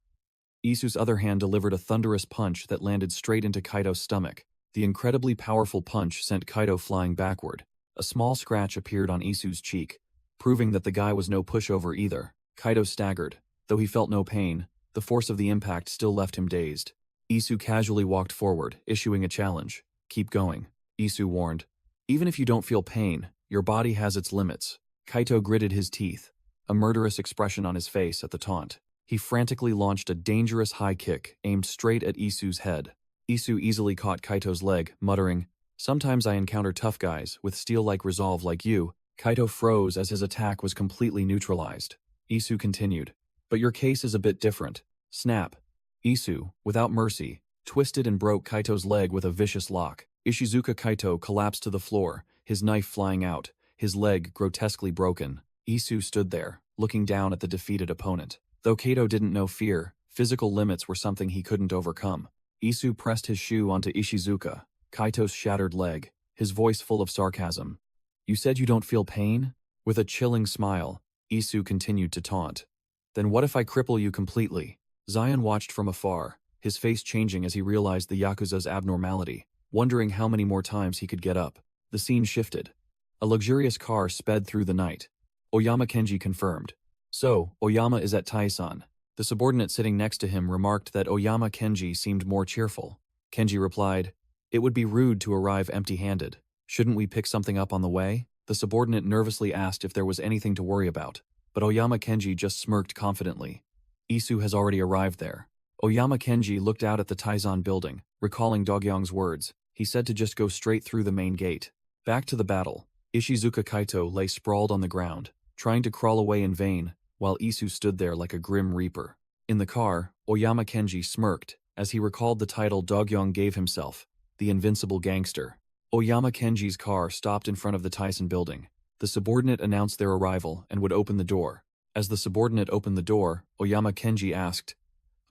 Isu's other hand delivered a thunderous punch that landed straight into Kaido's stomach. The incredibly powerful punch sent Kaido flying backward. A small scratch appeared on Isu's cheek, proving that the guy was no pushover either. Kaido staggered. Though he felt no pain, the force of the impact still left him dazed. Isu casually walked forward, issuing a challenge. "Keep going," Isu warned. "Even if you don't feel pain, your body has its limits." Kaito gritted his teeth, a murderous expression on his face at the taunt. He frantically launched a dangerous high kick aimed straight at Isu's head. Isu easily caught Kaito's leg, muttering, "Sometimes I encounter tough guys with steel-like resolve like you." Kaito froze as his attack was completely neutralized. Isu continued, "But your case is a bit different." Snap! Isu, without mercy, twisted and broke Kaito's leg with a vicious lock. Ishizuka Kaito collapsed to the floor, his knife flying out, his leg grotesquely broken. Isu stood there, looking down at the defeated opponent. Though Kaito didn't know fear, physical limits were something he couldn't overcome. Isu pressed his shoe onto Ishizuka, Kaito's shattered leg, his voice full of sarcasm. "You said you don't feel pain?" With a chilling smile, Isu continued to taunt. "Then what if I cripple you completely?" Zion watched from afar, his face changing as he realized the Yakuza's abnormality, wondering how many more times he could get up. The scene shifted. A luxurious car sped through the night. Oyama Kenji confirmed. "So, Oyama is at Taisan." The subordinate sitting next to him remarked that Oyama Kenji seemed more cheerful. Kenji replied, "It would be rude to arrive empty-handed. Shouldn't we pick something up on the way?" The subordinate nervously asked if there was anything to worry about, but Oyama Kenji just smirked confidently. Isu has already arrived there. Oyama Kenji looked out at the Taizan building, recalling Dogyong's words. He said to just go straight through the main gate. Back to the battle. Ishizuka Kaito lay sprawled on the ground, trying to crawl away in vain, while Isu stood there like a grim reaper. In the car, Oyama Kenji smirked as he recalled the title Dogyong gave himself, the invincible gangster. Oyama Kenji's car stopped in front of the Tyson building. The subordinate announced their arrival and would open the door. As the subordinate opened the door, Oyama Kenji asked,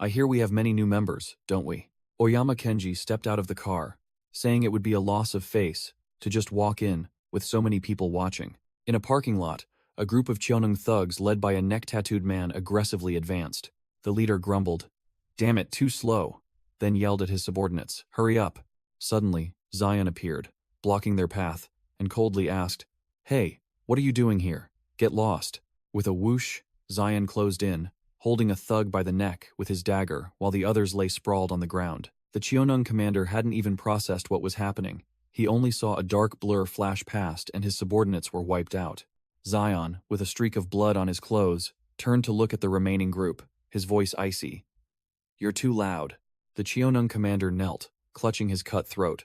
"I hear we have many new members, don't we?" Oyama Kenji stepped out of the car, saying it would be a loss of face to just walk in with so many people watching. In a parking lot, a group of Cheonung thugs led by a neck-tattooed man aggressively advanced. The leader grumbled, "Damn it, too slow," then yelled at his subordinates, "Hurry up." Suddenly, Zion appeared, blocking their path, and coldly asked, "Hey, what are you doing here? Get lost." With a whoosh, Zion closed in, holding a thug by the neck with his dagger while the others lay sprawled on the ground. The Cheonung commander hadn't even processed what was happening. He only saw a dark blur flash past and his subordinates were wiped out. Zion, with a streak of blood on his clothes, turned to look at the remaining group, his voice icy. "You're too loud." The Cheonung commander knelt, clutching his cut throat.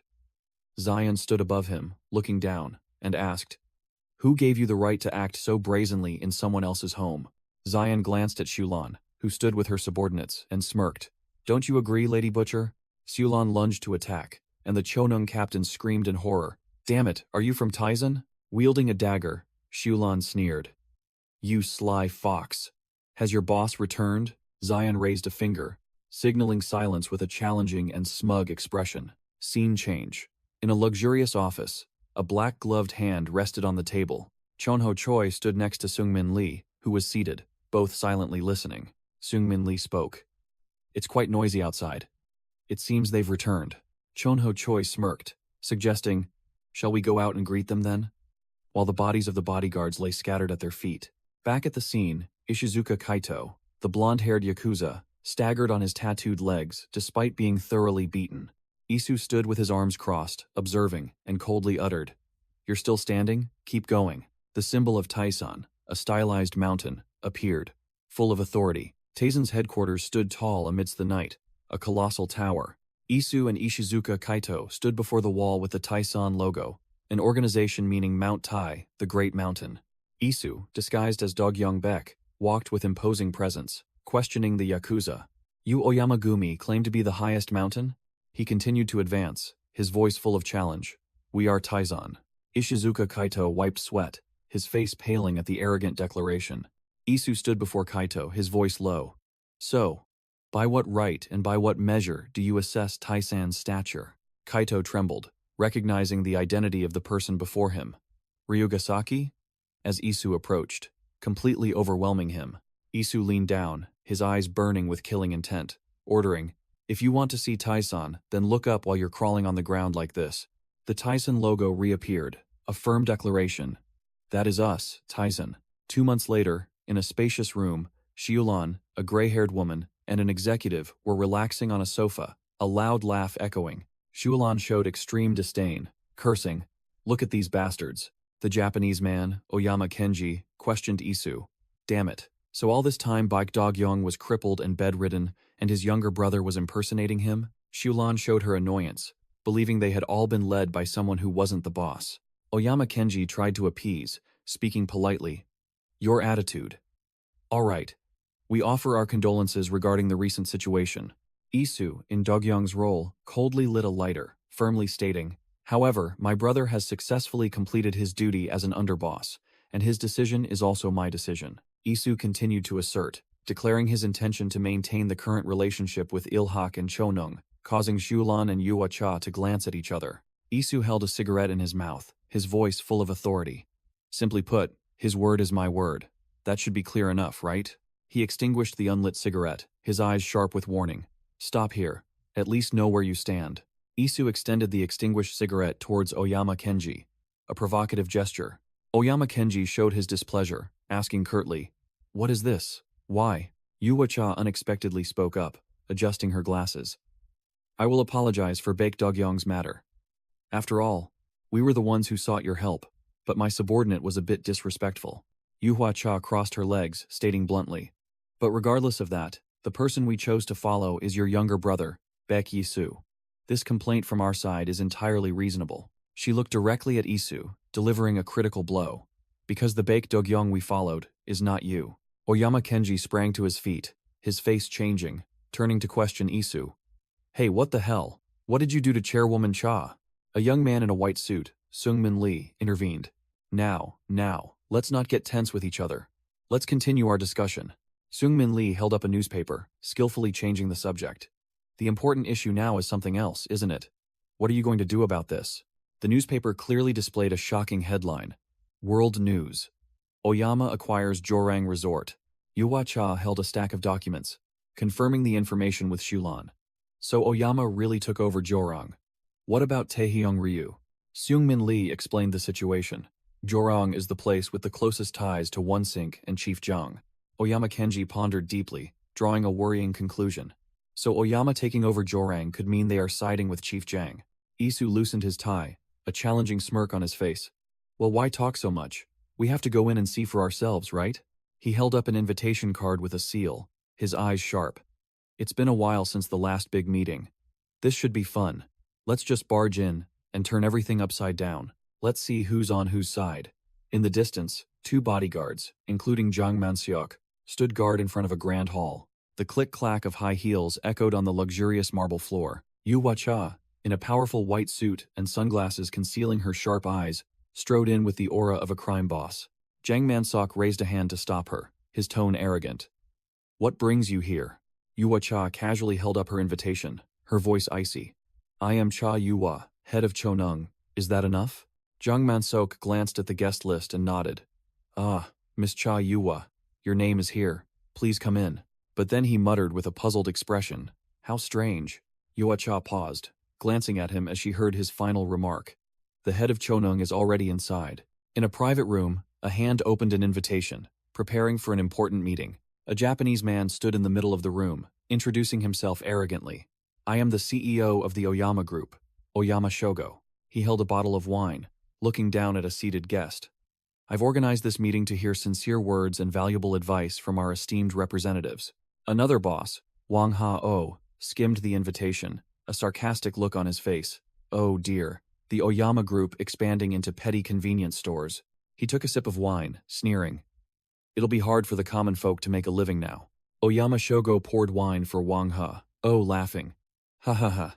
Zion stood above him, looking down, and asked, "Who gave you the right to act so brazenly in someone else's home?" Zion glanced at Shulan, who stood with her subordinates, and smirked. "Don't you agree, Lady Butcher?" Shulan lunged to attack, and the Cheonung captain screamed in horror. "Damn it, are you from Taizan?" Wielding a dagger, Shulan sneered. "You sly fox. Has your boss returned?" Zion raised a finger, signaling silence with a challenging and smug expression. Scene change. In a luxurious office, a black-gloved hand rested on the table. Chonho Choi stood next to Seungmin Lee, who was seated, both silently listening. Seungmin Lee spoke. "It's quite noisy outside. It seems they've returned." Chonho Choi smirked, suggesting, "Shall we go out and greet them then?" While the bodies of the bodyguards lay scattered at their feet. Back at the scene, Ishizuka Kaito, the blonde-haired Yakuza, staggered on his tattooed legs despite being thoroughly beaten. Isu stood with his arms crossed, observing, and coldly uttered, "You're still standing? Keep going." The symbol of Taizan, a stylized mountain, appeared. Full of authority, Taizan's headquarters stood tall amidst the night, a colossal tower. Isu and Ishizuka Kaito stood before the wall with the Taizan logo, an organization meaning Mount Tai, the Great Mountain. Isu, disguised as Dogyong Bek, walked with imposing presence, questioning the Yakuza. "You Oyamagumi claim to be the highest mountain?" He continued to advance, his voice full of challenge. "We are Taizan." Ishizuka Kaito wiped sweat, his face paling at the arrogant declaration. Isu stood before Kaito, his voice low. "So, by what right and by what measure do you assess Taizan's stature?" Kaito trembled, recognizing the identity of the person before him. "Ryugasaki?" As Isu approached, completely overwhelming him, Isu leaned down, his eyes burning with killing intent, ordering, "If you want to see Taizan, then look up while you're crawling on the ground like this." The Taizan logo reappeared, a firm declaration. "That is us, Taizan." 2 months later, in a spacious room, Shiulan, a gray-haired woman, and an executive were relaxing on a sofa, a loud laugh echoing. Shiulan showed extreme disdain, cursing, "Look at these bastards." The Japanese man, Oyama Kenji, questioned Isu. "Damn it. So all this time Baek Dogyong was crippled and bedridden, and his younger brother was impersonating him?" Shiulan showed her annoyance, believing they had all been led by someone who wasn't the boss. Oyama Kenji tried to appease, speaking politely. "Your attitude." "All right. We offer our condolences regarding the recent situation." Isu, in Dogyong's role, coldly lit a lighter, firmly stating, "However, my brother has successfully completed his duty as an underboss, and his decision is also my decision." Isu continued to assert, declaring his intention to maintain the current relationship with Ilhak and Chonung, causing Shulan and Yuacha to glance at each other. Isu held a cigarette in his mouth, his voice full of authority. "Simply put, his word is my word. That should be clear enough, right?" He extinguished the unlit cigarette, his eyes sharp with warning. "Stop here. At least know where you stand." Isu extended the extinguished cigarette towards Oyama Kenji, a provocative gesture. Oyama Kenji showed his displeasure, asking curtly, "What is this? Why?" Yuacha unexpectedly spoke up, adjusting her glasses. "I will apologize for Baek Dogyong's matter. After all, we were the ones who sought your help, but my subordinate was a bit disrespectful." Yuacha crossed her legs, stating bluntly, "But regardless of that, the person we chose to follow is your younger brother, Baek Yisu. This complaint from our side is entirely reasonable." She looked directly at Isu, delivering a critical blow. "Because the Baek Dogyong we followed is not you." Oyama Kenji sprang to his feet, his face changing, turning to question Isu. "Hey, what the hell? What did you do to Chairwoman Cha?" A young man in a white suit, Seungmin Lee, intervened. Now, let's not get tense with each other. Let's continue our discussion." Seungmin Lee held up a newspaper, skillfully changing the subject. "The important issue now is something else, isn't it? What are you going to do about this?" The newspaper clearly displayed a shocking headline. World News. Oyama acquires Jorang Resort. Yuacha held a stack of documents, confirming the information with Shulan. So Oyama really took over Jorang. What about Taehyung Ryu? Seungmin Lee explained the situation. Jorang is the place with the closest ties to Wonsink and Chief Jang. Oyama Kenji pondered deeply, drawing a worrying conclusion. So Oyama taking over Jorang could mean they are siding with Chief Jang. Isu loosened his tie, a challenging smirk on his face. "Well, why talk so much? We have to go in and see for ourselves, right?" He held up an invitation card with a seal, his eyes sharp. "It's been a while since the last big meeting. This should be fun. Let's just barge in and turn everything upside down. Let's see who's on whose side." In the distance, 2 bodyguards, including Jang Manseok, stood guard in front of a grand hall. The click-clack of high heels echoed on the luxurious marble floor. Yu Hua-cha, in a powerful white suit and sunglasses concealing her sharp eyes, strode in with the aura of a crime boss. Jang Manseok raised a hand to stop her, his tone arrogant. "What brings you here?" Yu Hua-cha casually held up her invitation, her voice icy. "I am Cha Yuhua, head of Chonung. Is that enough?" Jang Manseok glanced at the guest list and nodded. "Ah, Miss Cha Yuhua, your name is here. Please come in." But then he muttered with a puzzled expression, "How strange." Yuacha paused, glancing at him as she heard his final remark. "The head of Chonung is already inside." In a private room, a hand opened an invitation, preparing for an important meeting. A Japanese man stood in the middle of the room, introducing himself arrogantly. I am the CEO of the Oyama Group, Oyama Shogo. He held a bottle of wine, looking down at a seated guest. I've organized this meeting to hear sincere words and valuable advice from our esteemed representatives. Another boss, Wang Ha-o, skimmed the invitation, a sarcastic look on his face. Oh dear, the Oyama Group expanding into petty convenience stores. He took a sip of wine, sneering. It'll be hard for the common folk to make a living now. Oyama Shogo poured wine for Wang Ha-o, laughing. Ha ha ha.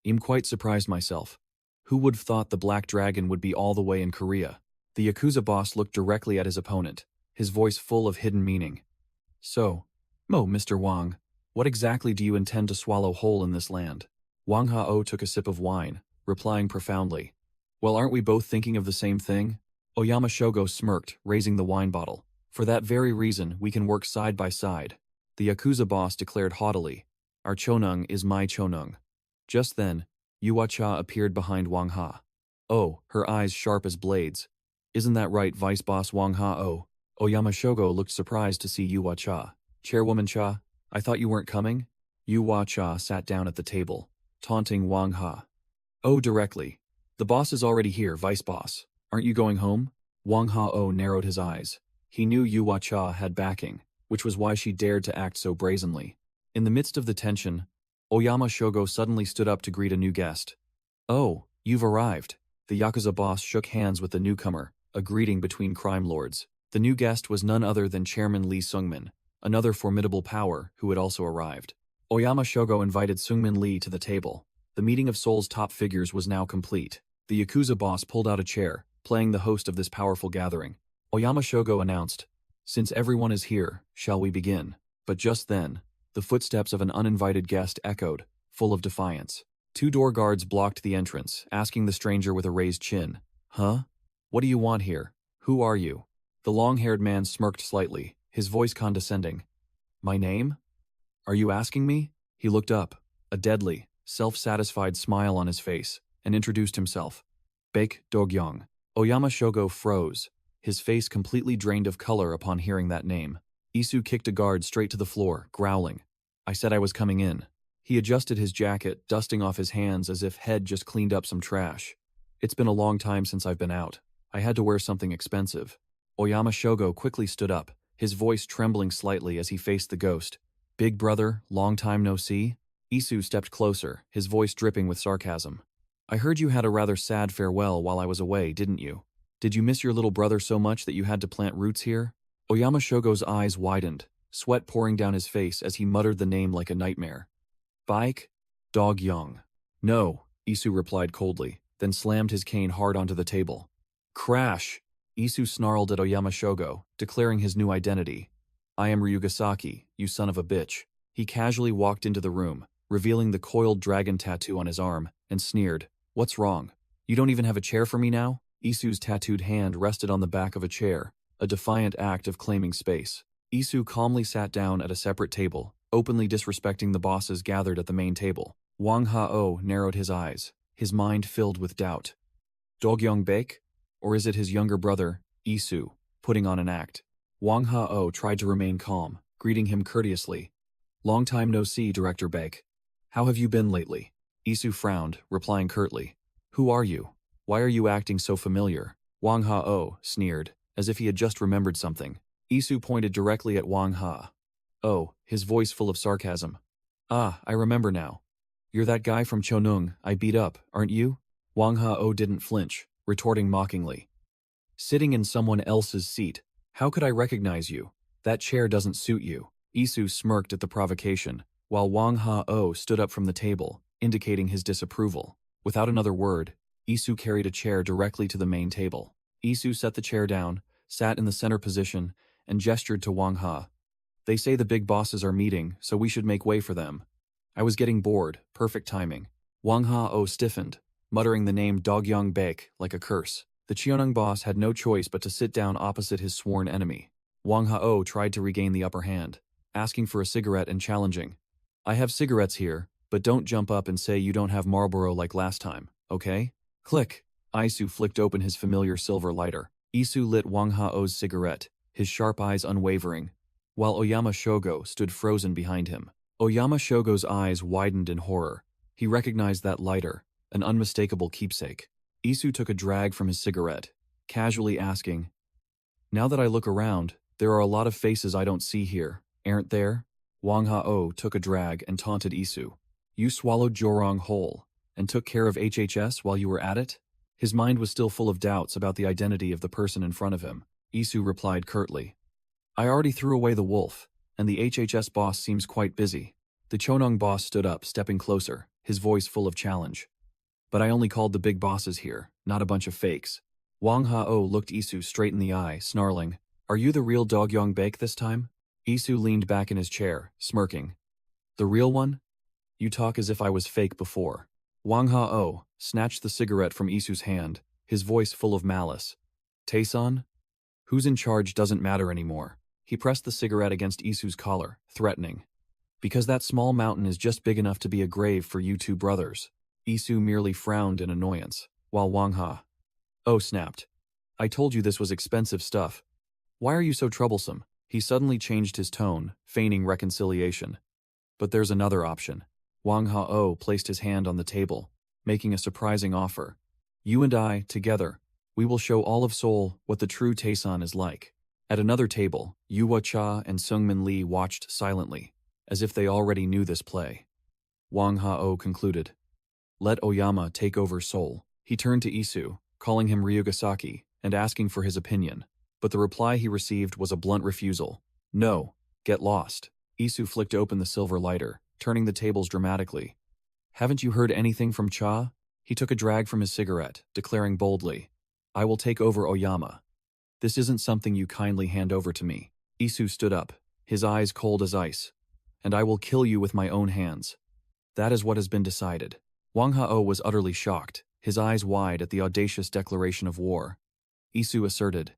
I'm quite surprised myself. Who would have thought the Black Dragon would be all the way in Korea? The Yakuza boss looked directly at his opponent, his voice full of hidden meaning. So, Mr. Wang, what exactly do you intend to swallow whole in this land? Wang Ha-o took a sip of wine, replying profoundly. Well, aren't we both thinking of the same thing? Oyama Shogo smirked, raising the wine bottle. For that very reason, we can work side by side. The Yakuza boss declared haughtily. Our chonung is my chonung. Just then, Yuacha appeared behind Wang Ha. Oh, her eyes sharp as blades. Isn't that right, Vice Boss Wang Ha-o? Oyama Shogo looked surprised to see Yuacha. Chairwoman Cha, I thought you weren't coming? Yuacha sat down at the table, taunting Wang Ha. Oh, directly. The boss is already here, Vice Boss. Aren't you going home? Wang Ha-o narrowed his eyes. He knew Yuacha had backing, which was why she dared to act so brazenly. In the midst of the tension, Oyama Shogo suddenly stood up to greet a new guest. Oh, you've arrived. The Yakuza boss shook hands with the newcomer, a greeting between crime lords. The new guest was none other than Chairman Lee Sungmin, another formidable power who had also arrived. Oyama Shogo invited Sungmin Lee to the table. The meeting of Seoul's top figures was now complete. The Yakuza boss pulled out a chair, playing the host of this powerful gathering. Oyama Shogo announced, Since everyone is here, shall we begin? But just then, the footsteps of an uninvited guest echoed, full of defiance. 2 door guards blocked the entrance, asking the stranger with a raised chin, Huh? What do you want here? Who are you? The long-haired man smirked slightly, his voice condescending. My name? Are you asking me? He looked up, a deadly, self-satisfied smile on his face, and introduced himself. Baek Dogyong. Oyama Shogo froze, his face completely drained of color upon hearing that name. Isu kicked a guard straight to the floor, growling. I said I was coming in. He adjusted his jacket, dusting off his hands as if head just cleaned up some trash. It's been a long time since I've been out. I had to wear something expensive. Oyama Shogo quickly stood up, his voice trembling slightly as he faced the ghost. Big brother, long time no see? Isu stepped closer, his voice dripping with sarcasm. I heard you had a rather sad farewell while I was away, didn't you? Did you miss your little brother so much that you had to plant roots here? Oyama Shogo's eyes widened, sweat pouring down his face as he muttered the name like a nightmare. Baek Dogyong. No, Isu replied coldly, then slammed his cane hard onto the table. Crash! Isu snarled at Oyama Shogo, declaring his new identity. I am Ryugasaki, you son of a bitch. He casually walked into the room, revealing the coiled dragon tattoo on his arm, and sneered. What's wrong? You don't even have a chair for me now? Isu's tattooed hand rested on the back of a chair, a defiant act of claiming space. Isu calmly sat down at a separate table, openly disrespecting the bosses gathered at the main table. Wang Ha-o narrowed his eyes, his mind filled with doubt. Dogyong Baek? Or is it his younger brother, Isu, putting on an act? Wang Ha-o tried to remain calm, greeting him courteously. Long time no see, Director Baek. How have you been lately? Isu frowned, replying curtly. Who are you? Why are you acting so familiar? Wang Ha-o sneered, as if he had just remembered something. Isu pointed directly at Wang Ha. Oh, his voice full of sarcasm. Ah, I remember now. You're that guy from Chonung I beat up, aren't you? Wang Ha-o didn't flinch, retorting mockingly. Sitting in someone else's seat. How could I recognize you? That chair doesn't suit you. Isu smirked at the provocation, while Wang Ha-o stood up from the table, indicating his disapproval. Without another word, Isu carried a chair directly to the main table. Isu set the chair down, sat in the center position, and gestured to Wang Ha. They say the big bosses are meeting, so we should make way for them. I was getting bored, perfect timing. Wang Ha-o stiffened, muttering the name Dogyong Baek like a curse. The Cheonung boss had no choice but to sit down opposite his sworn enemy. Wang Ha-o tried to regain the upper hand, asking for a cigarette and challenging. I have cigarettes here, but don't jump up and say you don't have Marlboro like last time, okay? Click. Isu flicked open his familiar silver lighter. Isu lit Wang Ha-o's cigarette, his sharp eyes unwavering, while Oyama Shogo stood frozen behind him. Oyama Shogo's eyes widened in horror. He recognized that lighter, an unmistakable keepsake. Isu took a drag from his cigarette, casually asking, "Now that I look around, there are a lot of faces I don't see here, aren't there?" Wang Hao took a drag and taunted Isu. "You swallowed Jorong whole, and took care of HHS while you were at it?" His mind was still full of doubts about the identity of the person in front of him. Isu replied curtly, "I already threw away the wolf, and the HHS boss seems quite busy." The Chonong boss stood up, stepping closer, his voice full of challenge. "But I only called the big bosses here, not a bunch of fakes." Wang Hao looked Isu straight in the eye, snarling, "Are you the real Dogyong Bake this time?" Isu leaned back in his chair, smirking. "The real one? You talk as if I was fake before." Wang Hao snatched the cigarette from Isu's hand, his voice full of malice. "Taeson? Who's in charge doesn't matter anymore." He pressed the cigarette against Isu's collar, threatening, "Because that small mountain is just big enough to be a grave for you two brothers." Isu merely frowned in annoyance, while Wang Hao snapped, "I told you this was expensive stuff. Why are you so troublesome?" He suddenly changed his tone, feigning reconciliation. "But there's another option." Wang Hao placed his hand on the table, making a surprising offer. "You and I, together, we will show all of Seoul what the true Taeson is like." At another table, Yuwa Cha and Seungmin Lee watched silently, as if they already knew this play. Wang Hao concluded, "Let Oyama take over Seoul." He turned to Isu, calling him Ryugasaki, and asking for his opinion. But the reply he received was a blunt refusal. "No, get lost." Isu flicked open the silver lighter, turning the tables dramatically. "Haven't you heard anything from Cha?" He took a drag from his cigarette, declaring boldly, "I will take over Oyama. This isn't something you kindly hand over to me." Isu stood up, his eyes cold as ice. "And I will kill you with my own hands. That is what has been decided." Wang Hao was utterly shocked, his eyes wide at the audacious declaration of war. Isu asserted,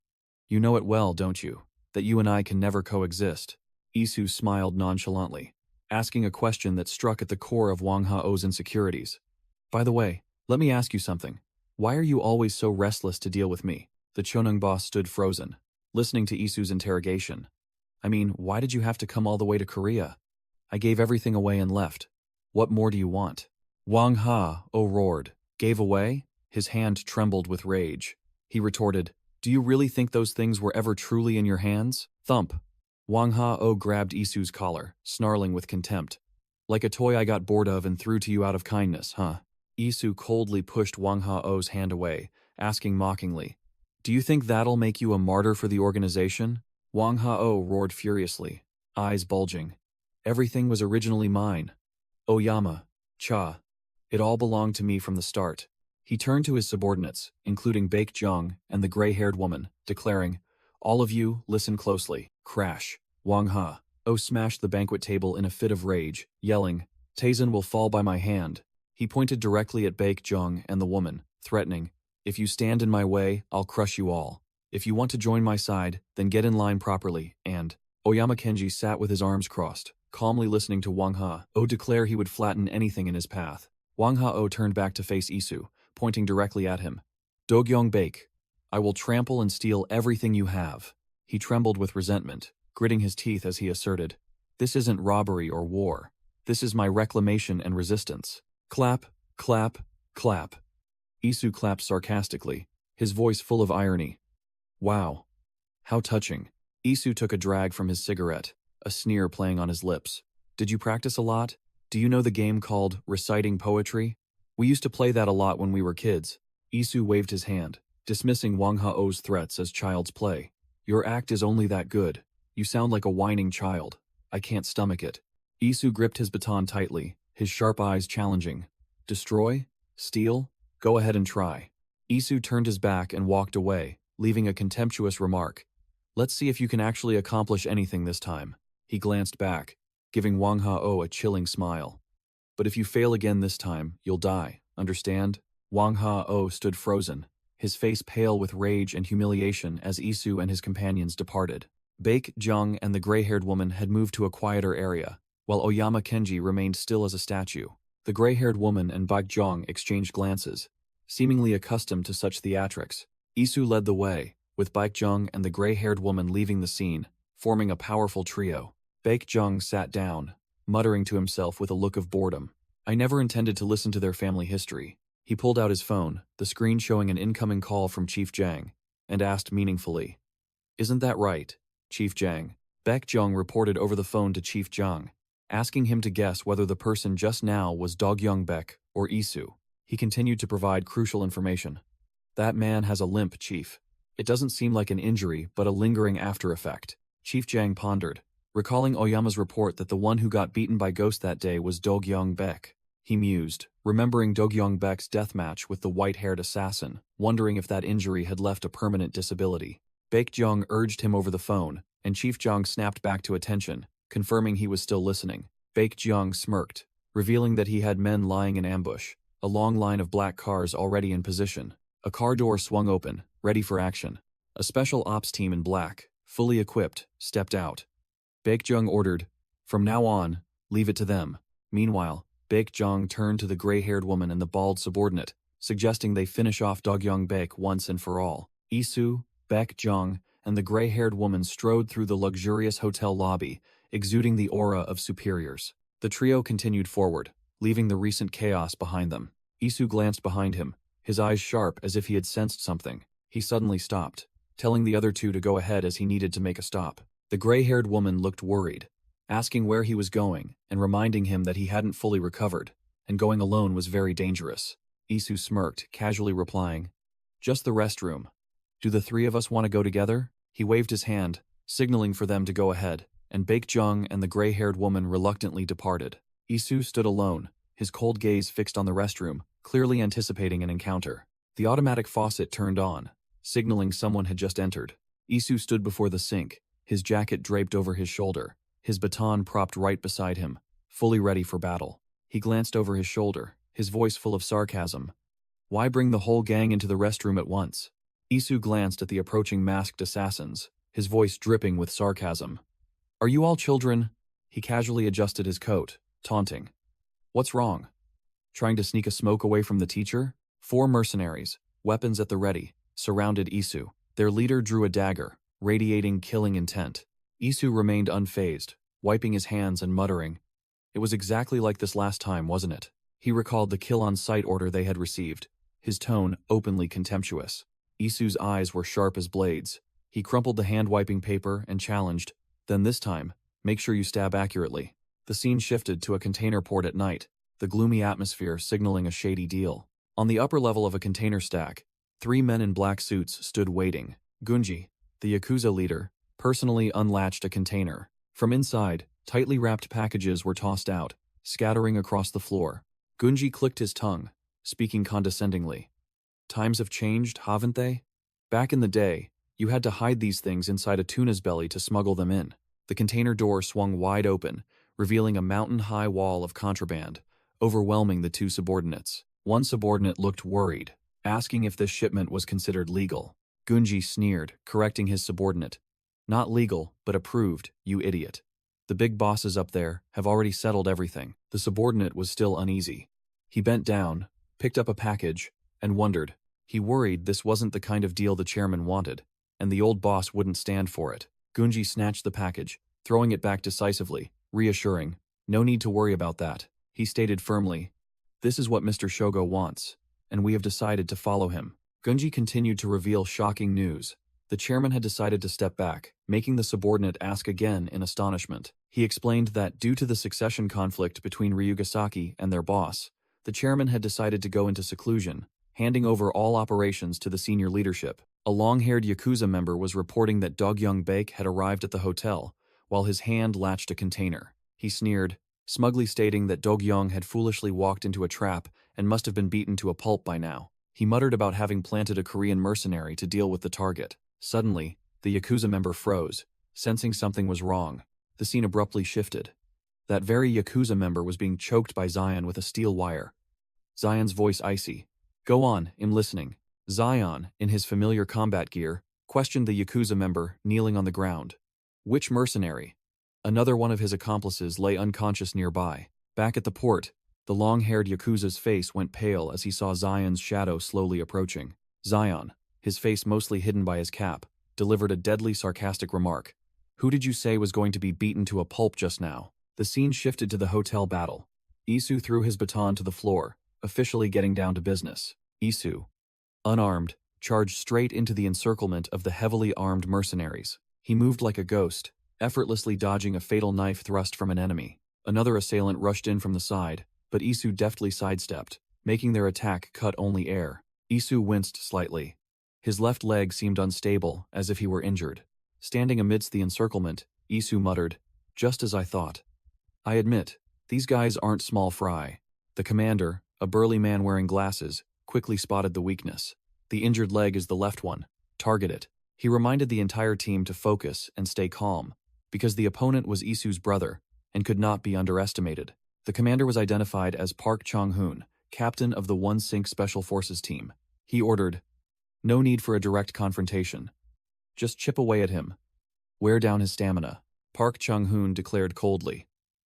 "You know it well, don't you, that you and I can never coexist?" Isu smiled nonchalantly, asking a question that struck at the core of Wang Hao's insecurities. "By the way, let me ask you something. Why are you always so restless to deal with me?" The Chonung boss stood frozen, listening to Isu's interrogation. "I mean, why did you have to come all the way to Korea? I gave everything away and left. What more do you want?" Wang Hao roared. "Gave away?" His hand trembled with rage. He retorted, "Do you really think those things were ever truly in your hands?" Thump. Wang Hao grabbed Isu's collar, snarling with contempt. "Like a toy I got bored of and threw to you out of kindness, huh?" Isu coldly pushed Wang Hao's hand away, asking mockingly, "Do you think that'll make you a martyr for the organization?" Wang Hao roared furiously, eyes bulging. "Everything was originally mine. Oyama, Cha. It all belonged to me from the start." He turned to his subordinates, including Baek Jung and the gray-haired woman, declaring, "All of you, listen closely." Crash. Wang Hao smashed the banquet table in a fit of rage, yelling, "Taeson will fall by my hand." He pointed directly at Baek Jung and the woman, threatening, "If you stand in my way, I'll crush you all. If you want to join my side, then get in line properly." And Oyama Kenji sat with his arms crossed, calmly listening to Wang Hao declare he would flatten anything in his path. Wang Hao turned back to face Isu, pointing directly at him. "Dogyong Bake, I will trample and steal everything you have." He trembled with resentment, gritting his teeth as he asserted, "This isn't robbery or war. This is my reclamation and resistance." Clap, clap, clap. Isu clapped sarcastically, his voice full of irony. "Wow. How touching." Isu took a drag from his cigarette, a sneer playing on his lips. "Did you practice a lot? Do you know the game called reciting poetry? We used to play that a lot when we were kids." Isu waved his hand, dismissing Wang Hao's threats as child's play. "Your act is only that good. You sound like a whining child. I can't stomach it." Isu gripped his baton tightly, his sharp eyes challenging. "Destroy? Steal? Go ahead and try." Isu turned his back and walked away, leaving a contemptuous remark. "Let's see if you can actually accomplish anything this time." He glanced back, giving Wang Hao a chilling smile. "But if you fail again this time, you'll die, understand?" Wang Hao stood frozen, his face pale with rage and humiliation as Isu and his companions departed. Baek Jung and the gray-haired woman had moved to a quieter area, while Oyama Kenji remained still as a statue. The gray-haired woman and Baek Jung exchanged glances, seemingly accustomed to such theatrics. Isu led the way, with Baekjung and the gray-haired woman leaving the scene, forming a powerful trio. Baekjung sat down, muttering to himself with a look of boredom. I never intended to listen to their family history. He pulled out his phone, the screen showing an incoming call from Chief Jang, and asked meaningfully, "Isn't that right, Chief Jang?" Baekjung reported over the phone to Chief Jang, asking him to guess whether the person just now was Dogyoung Baek or Isu. He continued to provide crucial information. "That man has a limp, Chief. It doesn't seem like an injury, but a lingering after effect." Chief Jang pondered, recalling Oyama's report that the one who got beaten by Ghost that day was Dogyoung Baek. He mused, remembering Dogyoung Baek's deathmatch with the white-haired assassin, wondering if that injury had left a permanent disability. Baekjung urged him over the phone, and Chief Jang snapped back to attention, confirming he was still listening. Baekjung smirked, revealing that he had men lying in ambush, a long line of black cars already in position. A car door swung open, ready for action. A special ops team in black, fully equipped, stepped out. Baekjung ordered, "From now on, leave it to them." Meanwhile, Baekjung turned to the gray-haired woman and the bald subordinate, suggesting they finish off Dogyoung Baek once and for all. Isu, Baekjung, and the gray-haired woman strode through the luxurious hotel lobby, exuding the aura of superiors. The trio continued forward, leaving the recent chaos behind them. Isu glanced behind him, his eyes sharp as if he had sensed something. He suddenly stopped, telling the other two to go ahead as he needed to make a stop. The gray-haired woman looked worried, asking where he was going and reminding him that he hadn't fully recovered, and going alone was very dangerous. Isu smirked, casually replying, "Just the restroom. Do the three of us want to go together?" He waved his hand, signaling for them to go ahead, and Baekjung and the gray-haired woman reluctantly departed. Isu stood alone, his cold gaze fixed on the restroom, clearly anticipating an encounter. The automatic faucet turned on, signaling someone had just entered. Isu stood before the sink, his jacket draped over his shoulder, his baton propped right beside him, fully ready for battle. He glanced over his shoulder, his voice full of sarcasm. "Why bring the whole gang into the restroom at once?" Isu glanced at the approaching masked assassins, his voice dripping with sarcasm. "Are you all children?" He casually adjusted his coat, taunting. "What's wrong? Trying to sneak a smoke away from the teacher?" 4 mercenaries, weapons at the ready, surrounded Isu. Their leader drew a dagger, radiating killing intent. Isu remained unfazed, wiping his hands and muttering, "It was exactly like this last time, wasn't it?" He recalled the kill-on-sight order they had received, his tone openly contemptuous. Isu's eyes were sharp as blades. He crumpled the hand-wiping paper and challenged, "Then this time, make sure you stab accurately." The scene shifted to a container port at night, the gloomy atmosphere signaling a shady deal. On the upper level of a container stack, 3 men in black suits stood waiting. Gunji, the Yakuza leader, personally unlatched a container. From inside, tightly wrapped packages were tossed out, scattering across the floor. Gunji clicked his tongue, speaking condescendingly. "Times have changed, haven't they? Back in the day, you had to hide these things inside a tuna's belly to smuggle them in." The container door swung wide open, revealing a mountain-high wall of contraband, overwhelming the 2 subordinates. One subordinate looked worried, asking if this shipment was considered legal. Gunji sneered, correcting his subordinate. "Not legal, but approved, you idiot. The big bosses up there have already settled everything." The subordinate was still uneasy. He bent down, picked up a package, and wondered. He worried this wasn't the kind of deal the chairman wanted, and the old boss wouldn't stand for it. Gunji snatched the package, throwing it back decisively, reassuring, "No need to worry about that." He stated firmly, "This is what Mr. Shogo wants, and we have decided to follow him." Gunji continued to reveal shocking news. The chairman had decided to step back, making the subordinate ask again in astonishment. He explained that due to the succession conflict between Ryugasaki and their boss, the chairman had decided to go into seclusion, handing over all operations to the senior leadership. A long-haired Yakuza member was reporting that Dogyoung Baek had arrived at the hotel, while his hand latched a container. He sneered, smugly stating that Dogyoung had foolishly walked into a trap and must have been beaten to a pulp by now. He muttered about having planted a Korean mercenary to deal with the target. Suddenly, the Yakuza member froze, sensing something was wrong. The scene abruptly shifted. That very Yakuza member was being choked by Zion with a steel wire. Zion's voice icy. "Go on, I'm listening." Zion, in his familiar combat gear, questioned the Yakuza member kneeling on the ground. "Which mercenary?" Another one of his accomplices lay unconscious nearby. Back at the port, the long-haired Yakuza's face went pale as he saw Zion's shadow slowly approaching. "Zion." his face mostly hidden by his cap, delivered a deadly sarcastic remark. Who did you say was going to be beaten to a pulp just now? The scene shifted to the hotel battle. Isu threw his baton to the floor, officially getting down to business. Isu, unarmed, charged straight into the encirclement of the heavily armed mercenaries. He moved like a ghost, effortlessly dodging a fatal knife thrust from an enemy. Another assailant rushed in from the side, but Isu deftly sidestepped, making their attack cut only air. Isu winced slightly. His left leg seemed unstable, as if he were injured. Standing amidst the encirclement, Isu muttered, "Just as I thought. I admit, these guys aren't small fry." The commander, a burly man wearing glasses, quickly spotted the weakness. The injured leg is the left one. Target it. He reminded the entire team to focus and stay calm, because the opponent was Isu's brother and could not be underestimated. The commander was identified as Park Chung-hoon, captain of the 1 Sync Special Forces team. He ordered, "No need for a direct confrontation. Just chip away at him. Wear down his stamina." Park Chung-hoon declared coldly,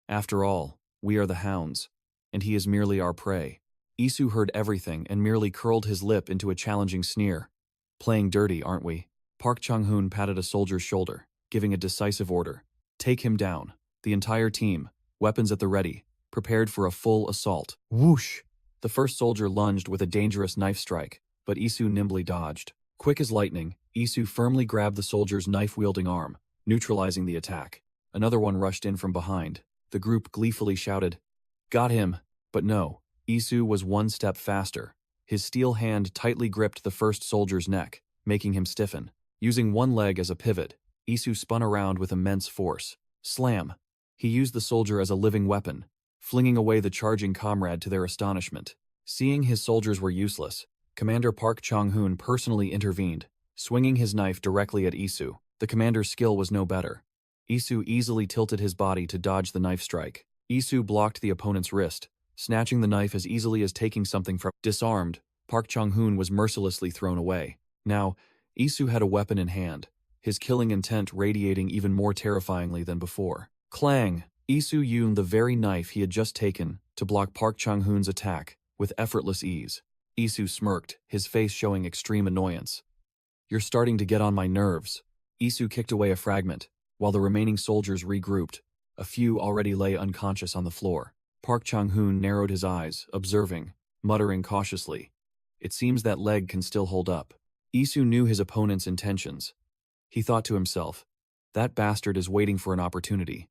"After all, we are the hounds, and he is merely our prey." Isu heard everything and merely curled his lip into a challenging sneer. "Playing dirty, aren't we?" Park Chung-hoon patted a soldier's shoulder, giving a decisive order. "Take him down." The entire team, weapons at the ready, prepared for a full assault. Whoosh! The first soldier lunged with a dangerous knife strike, but Isu nimbly dodged. Quick as lightning, Isu firmly grabbed the soldier's knife-wielding arm, neutralizing the attack. Another one rushed in from behind. The group gleefully shouted, "Got him!" But no, Isu was one step faster. His steel hand tightly gripped the first soldier's neck, making him stiffen. Using one leg as a pivot, Isu spun around with immense force. Slam! He used the soldier as a living weapon, flinging away the charging comrade to their astonishment. Seeing his soldiers were useless, Commander Park Chung-hoon personally intervened, swinging his knife directly at Isu. The commander's skill was no better. Isu easily tilted his body to dodge the knife strike. Isu blocked the opponent's wrist, snatching the knife as easily as taking something from. Disarmed, Park Chung-hoon was mercilessly thrown away. Now, Isu had a weapon in hand, his killing intent radiating even more terrifyingly than before. Clang! Isu used the very knife he had just taken to block Park Chung-hoon's attack with effortless ease. Isu smirked, his face showing extreme annoyance. "You're starting to get on my nerves." Isu kicked away a fragment, while the remaining soldiers regrouped. A few already lay unconscious on the floor. Park Chung-hoon narrowed his eyes, observing, muttering cautiously, "It seems that leg can still hold up." Isu knew his opponent's intentions. He thought to himself, "That bastard is waiting for an opportunity.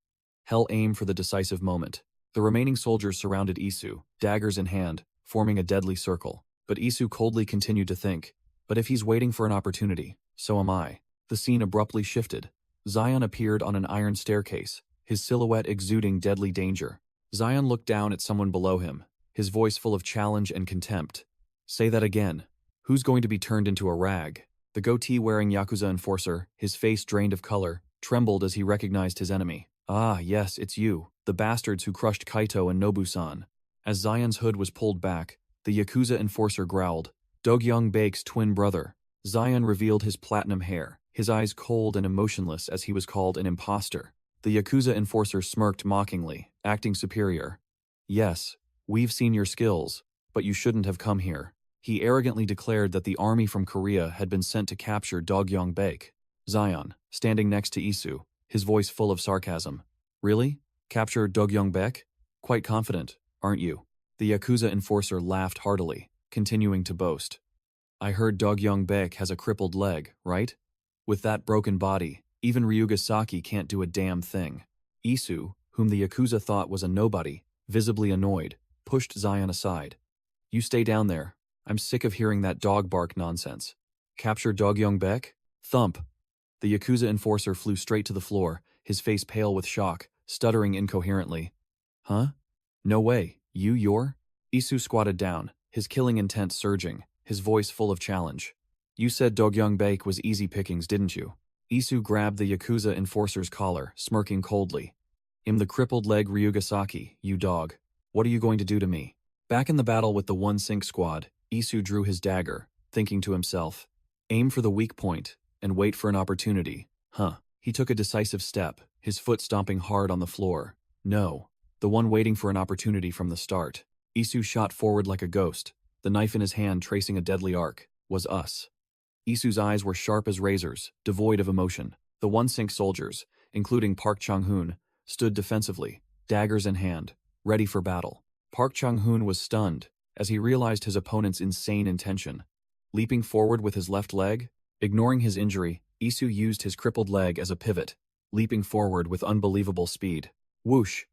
He'll aim for the decisive moment." The remaining soldiers surrounded Isu, daggers in hand, forming a deadly circle. But Isu coldly continued to think, "But if he's waiting for an opportunity, so am I." The scene abruptly shifted. Zion appeared on an iron staircase, his silhouette exuding deadly danger. Zion looked down at someone below him, his voice full of challenge and contempt. "Say that again. Who's going to be turned into a rag?" The goatee-wearing Yakuza enforcer, his face drained of color, trembled as he recognized his enemy. "Ah, yes, it's you, the bastards who crushed Kaito and Nobu-san." As Zion's hood was pulled back, the Yakuza enforcer growled, "Dogyong Baek's twin brother." Zion revealed his platinum hair, his eyes cold and emotionless as he was called an imposter. The Yakuza enforcer smirked mockingly, acting superior. "Yes, we've seen your skills, but you shouldn't have come here." He arrogantly declared that the army from Korea had been sent to capture Dogyong Baek. Zion, standing next to Isu, his voice full of sarcasm. "Really? Capture Dogyong Baek? Quite confident, aren't you?" The Yakuza enforcer laughed heartily, continuing to boast. "I heard Dogyong Baek has a crippled leg, right? With that broken body, even Ryuga Saki can't do a damn thing." Isu, whom the Yakuza thought was a nobody, visibly annoyed, pushed Zion aside. "You stay down there. I'm sick of hearing that dog bark nonsense. Capture Dogyong Baek?" Thump! The Yakuza enforcer flew straight to the floor, his face pale with shock, stuttering incoherently. "Huh? No way. You're?" Isu squatted down, his killing intent surging, his voice full of challenge. "You said Dogyong Baek was easy pickings, didn't you?" Isu grabbed the Yakuza enforcer's collar, smirking coldly. "I'm the crippled leg Ryuga Saki, you dog. What are you going to do to me?" Back in the battle with the 1 Sync squad, Isu drew his dagger, thinking to himself, "Aim for the weak point, and wait for an opportunity." He took a decisive step, his foot stomping hard on the floor. No, the one waiting for an opportunity from the start. Isu shot forward like a ghost, the knife in his hand tracing a deadly arc, was us. Isu's eyes were sharp as razors, devoid of emotion. The one-sync soldiers, including Park Chung-hoon, stood defensively, daggers in hand, ready for battle. Park Chung-hoon was stunned as he realized his opponent's insane intention. Leaping forward with his left leg, ignoring his injury, Isu used his crippled leg as a pivot, leaping forward with unbelievable speed. Whoosh!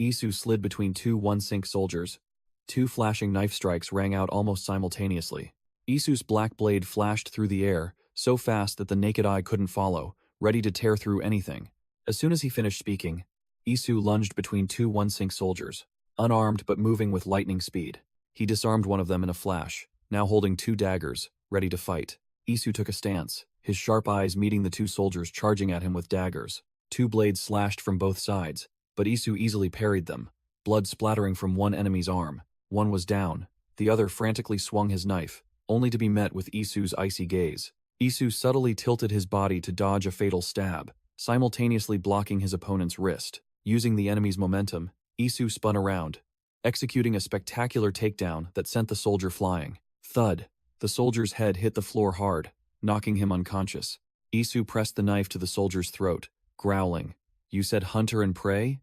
Isu slid between two one-sync soldiers. Two flashing knife strikes rang out almost simultaneously. Isu's black blade flashed through the air, so fast that the naked eye couldn't follow, ready to tear through anything. As soon as he finished speaking, Isu lunged between two one-sync soldiers, unarmed but moving with lightning speed. He disarmed one of them in a flash, now holding two daggers, ready to fight. Isu took a stance, his sharp eyes meeting the two soldiers charging at him with daggers. Two blades slashed from both sides, but Isu easily parried them, blood splattering from one enemy's arm. One was down, the other frantically swung his knife, only to be met with Isu's icy gaze. Isu subtly tilted his body to dodge a fatal stab, simultaneously blocking his opponent's wrist. Using the enemy's momentum, Isu spun around, executing a spectacular takedown that sent the soldier flying. Thud! The soldier's head hit the floor hard, knocking him unconscious. Isu pressed the knife to the soldier's throat, growling, "You said hunter and prey?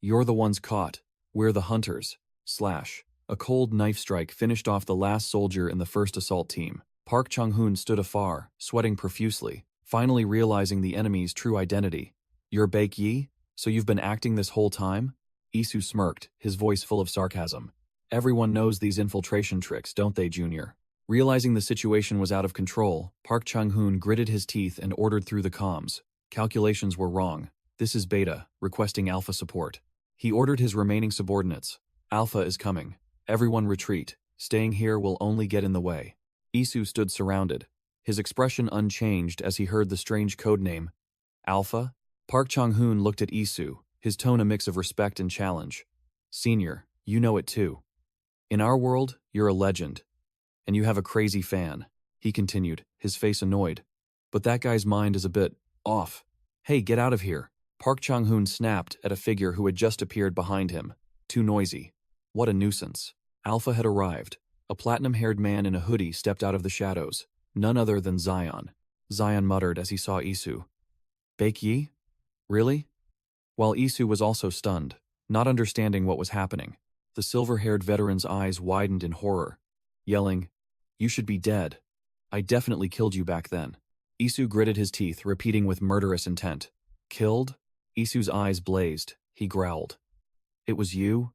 You're the ones caught. We're the hunters." Slash. A cold knife strike finished off the last soldier in the first assault team. Park Chung-hoon stood afar, sweating profusely, finally realizing the enemy's true identity. "You're Baek Yi? So you've been acting this whole time?" Isu smirked, his voice full of sarcasm. "Everyone knows these infiltration tricks, don't they, Junior?" Realizing the situation was out of control, Park Chung-hoon gritted his teeth and ordered through the comms. Calculations were wrong. "This is Beta, requesting Alpha support." He ordered his remaining subordinates. "Alpha is coming. Everyone retreat. Staying here will only get in the way." Isu stood surrounded, his expression unchanged as he heard the strange codename, "Alpha?" Park Chung-hoon looked at Isu, his tone a mix of respect and challenge. "Senior, you know it too. In our world, you're a legend. And you have a crazy fan," he continued, his face annoyed. "But that guy's mind is a bit off. Hey, get out of here." Park Chung-hoon snapped at a figure who had just appeared behind him. Too noisy. What a nuisance. Alpha had arrived. A platinum-haired man in a hoodie stepped out of the shadows. None other than Zion. Zion muttered as he saw Isu. "Baek Yi? Really?" While Isu was also stunned, not understanding what was happening. The silver-haired veteran's eyes widened in horror, yelling, "You should be dead. I definitely killed you back then." Isu gritted his teeth, repeating with murderous intent. "Killed?" Isu's eyes blazed. He growled. "It was you?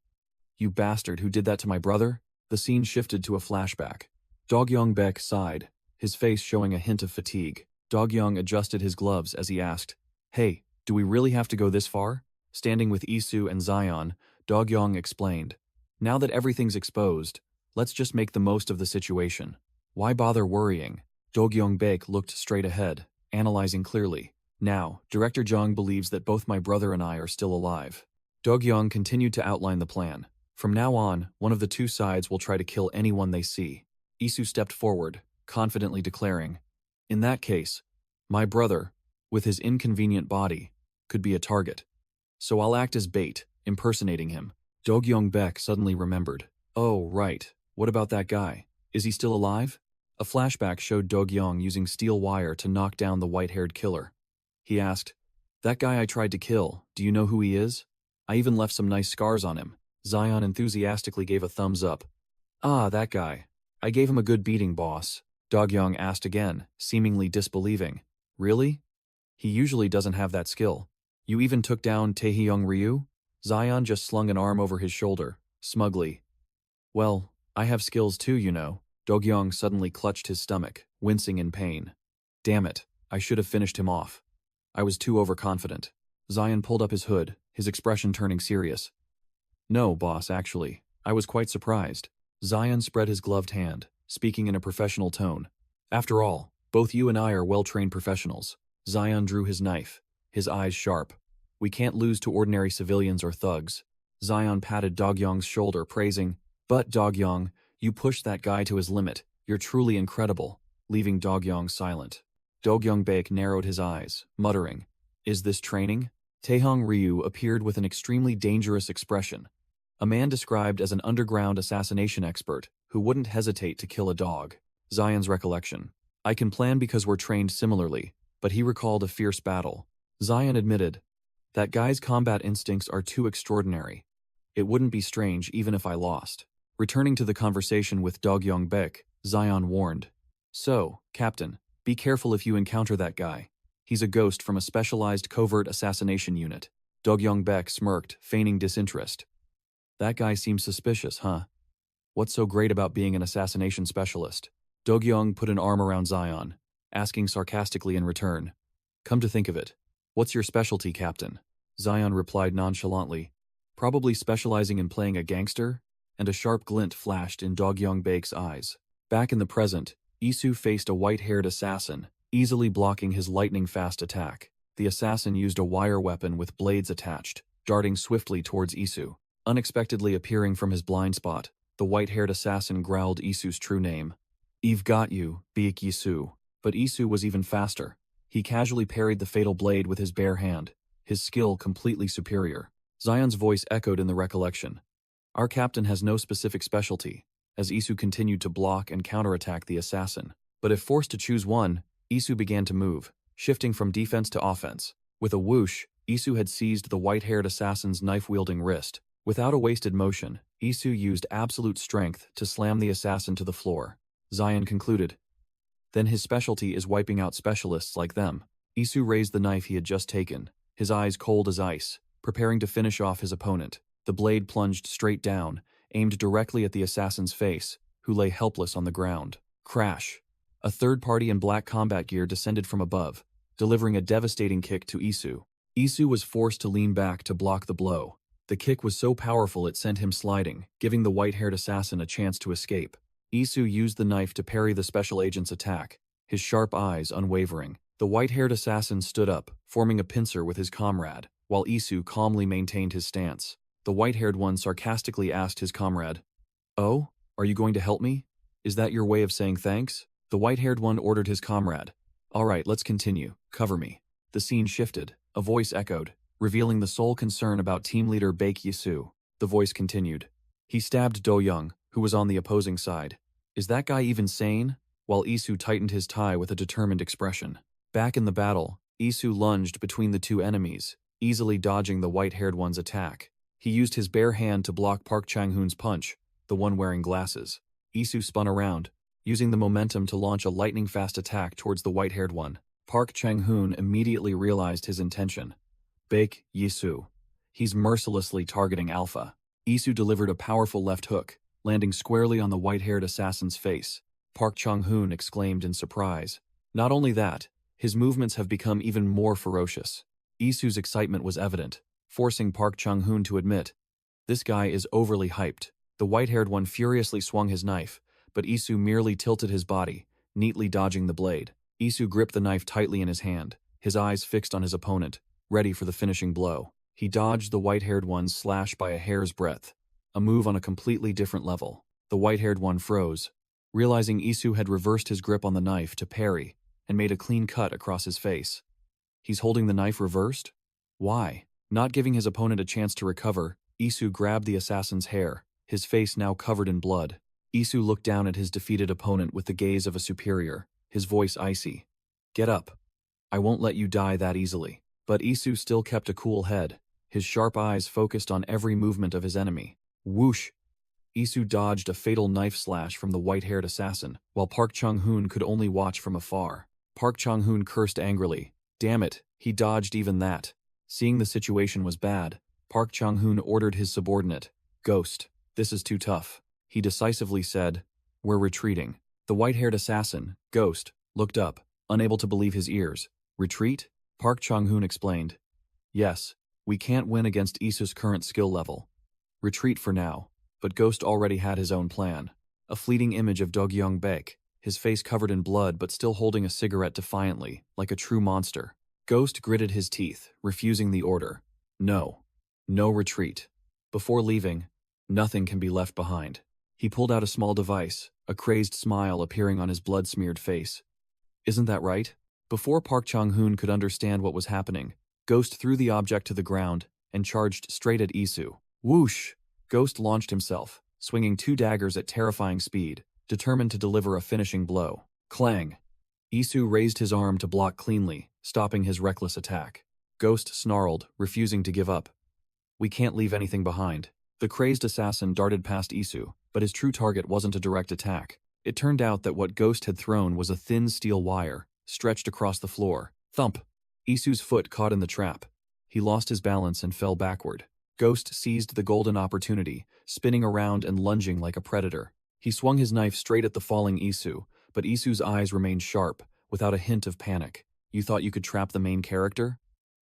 You bastard who did that to my brother?" The scene shifted to a flashback. Dogyeong Baek sighed, his face showing a hint of fatigue. Dogyeong adjusted his gloves as he asked, "Hey, do we really have to go this far?" Standing with Isu and Zion, Dogyeong explained, "Now that everything's exposed, let's just make the most of the situation. Why bother worrying?" Dogyeong Baek looked straight ahead, analyzing clearly. "Now, Director Jung believes that both my brother and I are still alive." Dogyeong continued to outline the plan. "From now on, one of the two sides will try to kill anyone they see." Isu stepped forward, confidently declaring, "In that case, my brother, with his inconvenient body, could be a target. So I'll act as bait, impersonating him." Dogyeong Baek suddenly remembered. "Oh, right. What about that guy? Is he still alive?" A flashback showed Dogyeong using steel wire to knock down the white-haired killer. He asked, "That guy I tried to kill, do you know who he is? I even left some nice scars on him." Zion enthusiastically gave a thumbs up. "Ah, that guy. I gave him a good beating, boss." Dogyeong asked again, seemingly disbelieving. "Really? He usually doesn't have that skill. You even took down Taehyung Ryu?" Zion just slung an arm over his shoulder, smugly. "Well, I have skills too, you know." Dogyeong suddenly clutched his stomach, wincing in pain. "Damn it, I should have finished him off. I was too overconfident." Zion pulled up his hood, his expression turning serious. "No, boss, actually. I was quite surprised." Zion spread his gloved hand, speaking in a professional tone. "After all, both you and I are well-trained professionals." Zion drew his knife, his eyes sharp. "We can't lose to ordinary civilians or thugs." Zion patted Dogyeong's shoulder, praising, "But, Dogyeong, you pushed that guy to his limit. You're truly incredible," leaving Dogyeong silent. Dogyeong Baek narrowed his eyes, muttering, "Is this training?" Taehyung Ryu appeared with an extremely dangerous expression. A man described as an underground assassination expert who wouldn't hesitate to kill a dog. Zion's recollection. I can plan because we're trained similarly, but he recalled a fierce battle. Zion admitted, that guy's combat instincts are too extraordinary. It wouldn't be strange even if I lost. Returning to the conversation with Dogyong Baek, Zion warned, so, Captain, be careful if you encounter that guy. He's a ghost from a specialized covert assassination unit. Dogyong Baek smirked, feigning disinterest. That guy seems suspicious, huh? What's so great about being an assassination specialist? Dogyong put an arm around Zion, asking sarcastically in return. Come to think of it, what's your specialty, Captain? Zion replied nonchalantly, probably specializing in playing a gangster, and a sharp glint flashed in Dogyong Baek's eyes. Back in the present, Isu faced a white-haired assassin, easily blocking his lightning-fast attack. The assassin used a wire weapon with blades attached, darting swiftly towards Isu. Unexpectedly appearing from his blind spot, the white-haired assassin growled Isu's true name. I've got you, Baek Isu. But Isu was even faster. He casually parried the fatal blade with his bare hand, his skill completely superior. Zion's voice echoed in the recollection. Our captain has no specific specialty, as Isu continued to block and counterattack the assassin. But if forced to choose one, Isu began to move, shifting from defense to offense. With a whoosh, Isu had seized the white-haired assassin's knife-wielding wrist. Without a wasted motion, Isu used absolute strength to slam the assassin to the floor. Zion concluded. Then his specialty is wiping out specialists like them. Isu raised the knife he had just taken, his eyes cold as ice, preparing to finish off his opponent. The blade plunged straight down, aimed directly at the assassin's face, who lay helpless on the ground. Crash! A third party in black combat gear descended from above, delivering a devastating kick to Isu. Isu was forced to lean back to block the blow. The kick was so powerful it sent him sliding, giving the white-haired assassin a chance to escape. Isu used the knife to parry the special agent's attack, his sharp eyes unwavering. The white-haired assassin stood up, forming a pincer with his comrade, while Isu calmly maintained his stance. The white-haired one sarcastically asked his comrade, "Oh, are you going to help me? Is that your way of saying thanks?" The white-haired one ordered his comrade, "All right, let's continue. Cover me." The scene shifted. A voice echoed, revealing the sole concern about team leader Baek Yisu. The voice continued. He stabbed Do Young, who was on the opposing side. Is that guy even sane? While Isu tightened his tie with a determined expression. Back in the battle, Isu lunged between the two enemies, easily dodging the white-haired one's attack. He used his bare hand to block Park Chang-hoon's punch, the one wearing glasses. Isu spun around, using the momentum to launch a lightning-fast attack towards the white-haired one. Park Chang-hoon immediately realized his intention. Baek Yisu. He's mercilessly targeting Alpha. Isu delivered a powerful left hook, landing squarely on the white-haired assassin's face. Park Chang-hoon exclaimed in surprise. Not only that, his movements have become even more ferocious. Isu's excitement was evident, forcing Park Chang-hoon to admit, this guy is overly hyped. The white-haired one furiously swung his knife, but Isu merely tilted his body, neatly dodging the blade. Isu gripped the knife tightly in his hand, his eyes fixed on his opponent, ready for the finishing blow. He dodged the white-haired one's slash by a hair's breadth, a move on a completely different level. The white-haired one froze, realizing Isu had reversed his grip on the knife to parry and made a clean cut across his face. He's holding the knife reversed? Why? Not giving his opponent a chance to recover, Isu grabbed the assassin's hair, his face now covered in blood. Isu looked down at his defeated opponent with the gaze of a superior, his voice icy. Get up. I won't let you die that easily. But Isu still kept a cool head, his sharp eyes focused on every movement of his enemy. Whoosh! Isu dodged a fatal knife slash from the white-haired assassin, while Park Chung-hoon could only watch from afar. Park Chung-hoon cursed angrily. Damn it, he dodged even that. Seeing the situation was bad, Park Chung-hoon ordered his subordinate, Ghost, this is too tough. He decisively said, we're retreating. The white-haired assassin, Ghost, looked up, unable to believe his ears. Retreat? Park Chung-hoon explained. Yes, we can't win against Isu's current skill level. Retreat for now. But Ghost already had his own plan. A fleeting image of Dogyong Baek, his face covered in blood but still holding a cigarette defiantly, like a true monster. Ghost gritted his teeth, refusing the order. No. No retreat. Before leaving, nothing can be left behind. He pulled out a small device, a crazed smile appearing on his blood-smeared face. Isn't that right? Before Park Chung-hoon could understand what was happening, Ghost threw the object to the ground and charged straight at Isu. Whoosh! Ghost launched himself, swinging two daggers at terrifying speed, determined to deliver a finishing blow. Clang! Isu raised his arm to block cleanly, stopping his reckless attack. Ghost snarled, refusing to give up. We can't leave anything behind. The crazed assassin darted past Isu, but his true target wasn't a direct attack. It turned out that what Ghost had thrown was a thin steel wire, stretched across the floor. Thump! Isu's foot caught in the trap. He lost his balance and fell backward. Ghost seized the golden opportunity, spinning around and lunging like a predator. He swung his knife straight at the falling Isu, but Isu's eyes remained sharp, without a hint of panic. You thought you could trap the main character?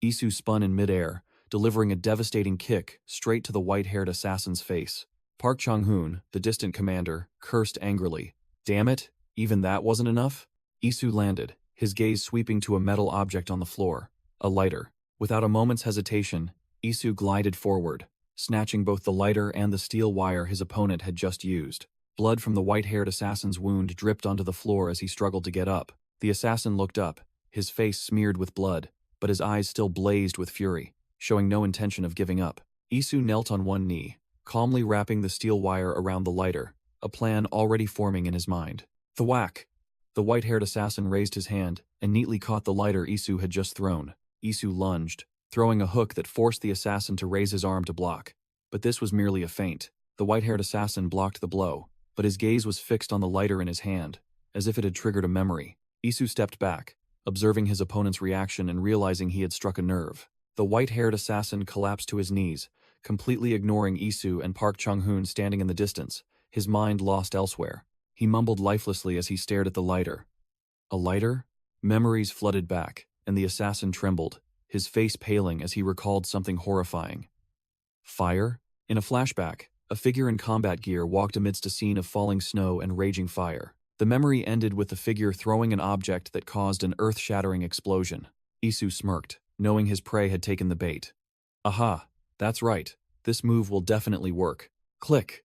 Isu spun in midair, delivering a devastating kick straight to the white-haired assassin's face. Park Chung-hoon, the distant commander, cursed angrily. Damn it, even that wasn't enough? Isu landed, his gaze sweeping to a metal object on the floor. A lighter. Without a moment's hesitation, Isu glided forward, snatching both the lighter and the steel wire his opponent had just used. Blood from the white-haired assassin's wound dripped onto the floor as he struggled to get up. The assassin looked up, his face smeared with blood, but his eyes still blazed with fury, showing no intention of giving up. Isu knelt on one knee, calmly wrapping the steel wire around the lighter, a plan already forming in his mind. The whack! The white-haired assassin raised his hand and neatly caught the lighter Isu had just thrown. Isu lunged, throwing a hook that forced the assassin to raise his arm to block. But this was merely a feint. The white-haired assassin blocked the blow, but his gaze was fixed on the lighter in his hand, as if it had triggered a memory. Isu stepped back, observing his opponent's reaction and realizing he had struck a nerve. The white-haired assassin collapsed to his knees, completely ignoring Isu and Park Chung-hoon standing in the distance, his mind lost elsewhere. He mumbled lifelessly as he stared at the lighter. A lighter? Memories flooded back, and the assassin trembled, his face paling as he recalled something horrifying. Fire? In a flashback, a figure in combat gear walked amidst a scene of falling snow and raging fire. The memory ended with the figure throwing an object that caused an earth-shattering explosion. Isu smirked, knowing his prey had taken the bait. Aha, that's right, this move will definitely work. Click!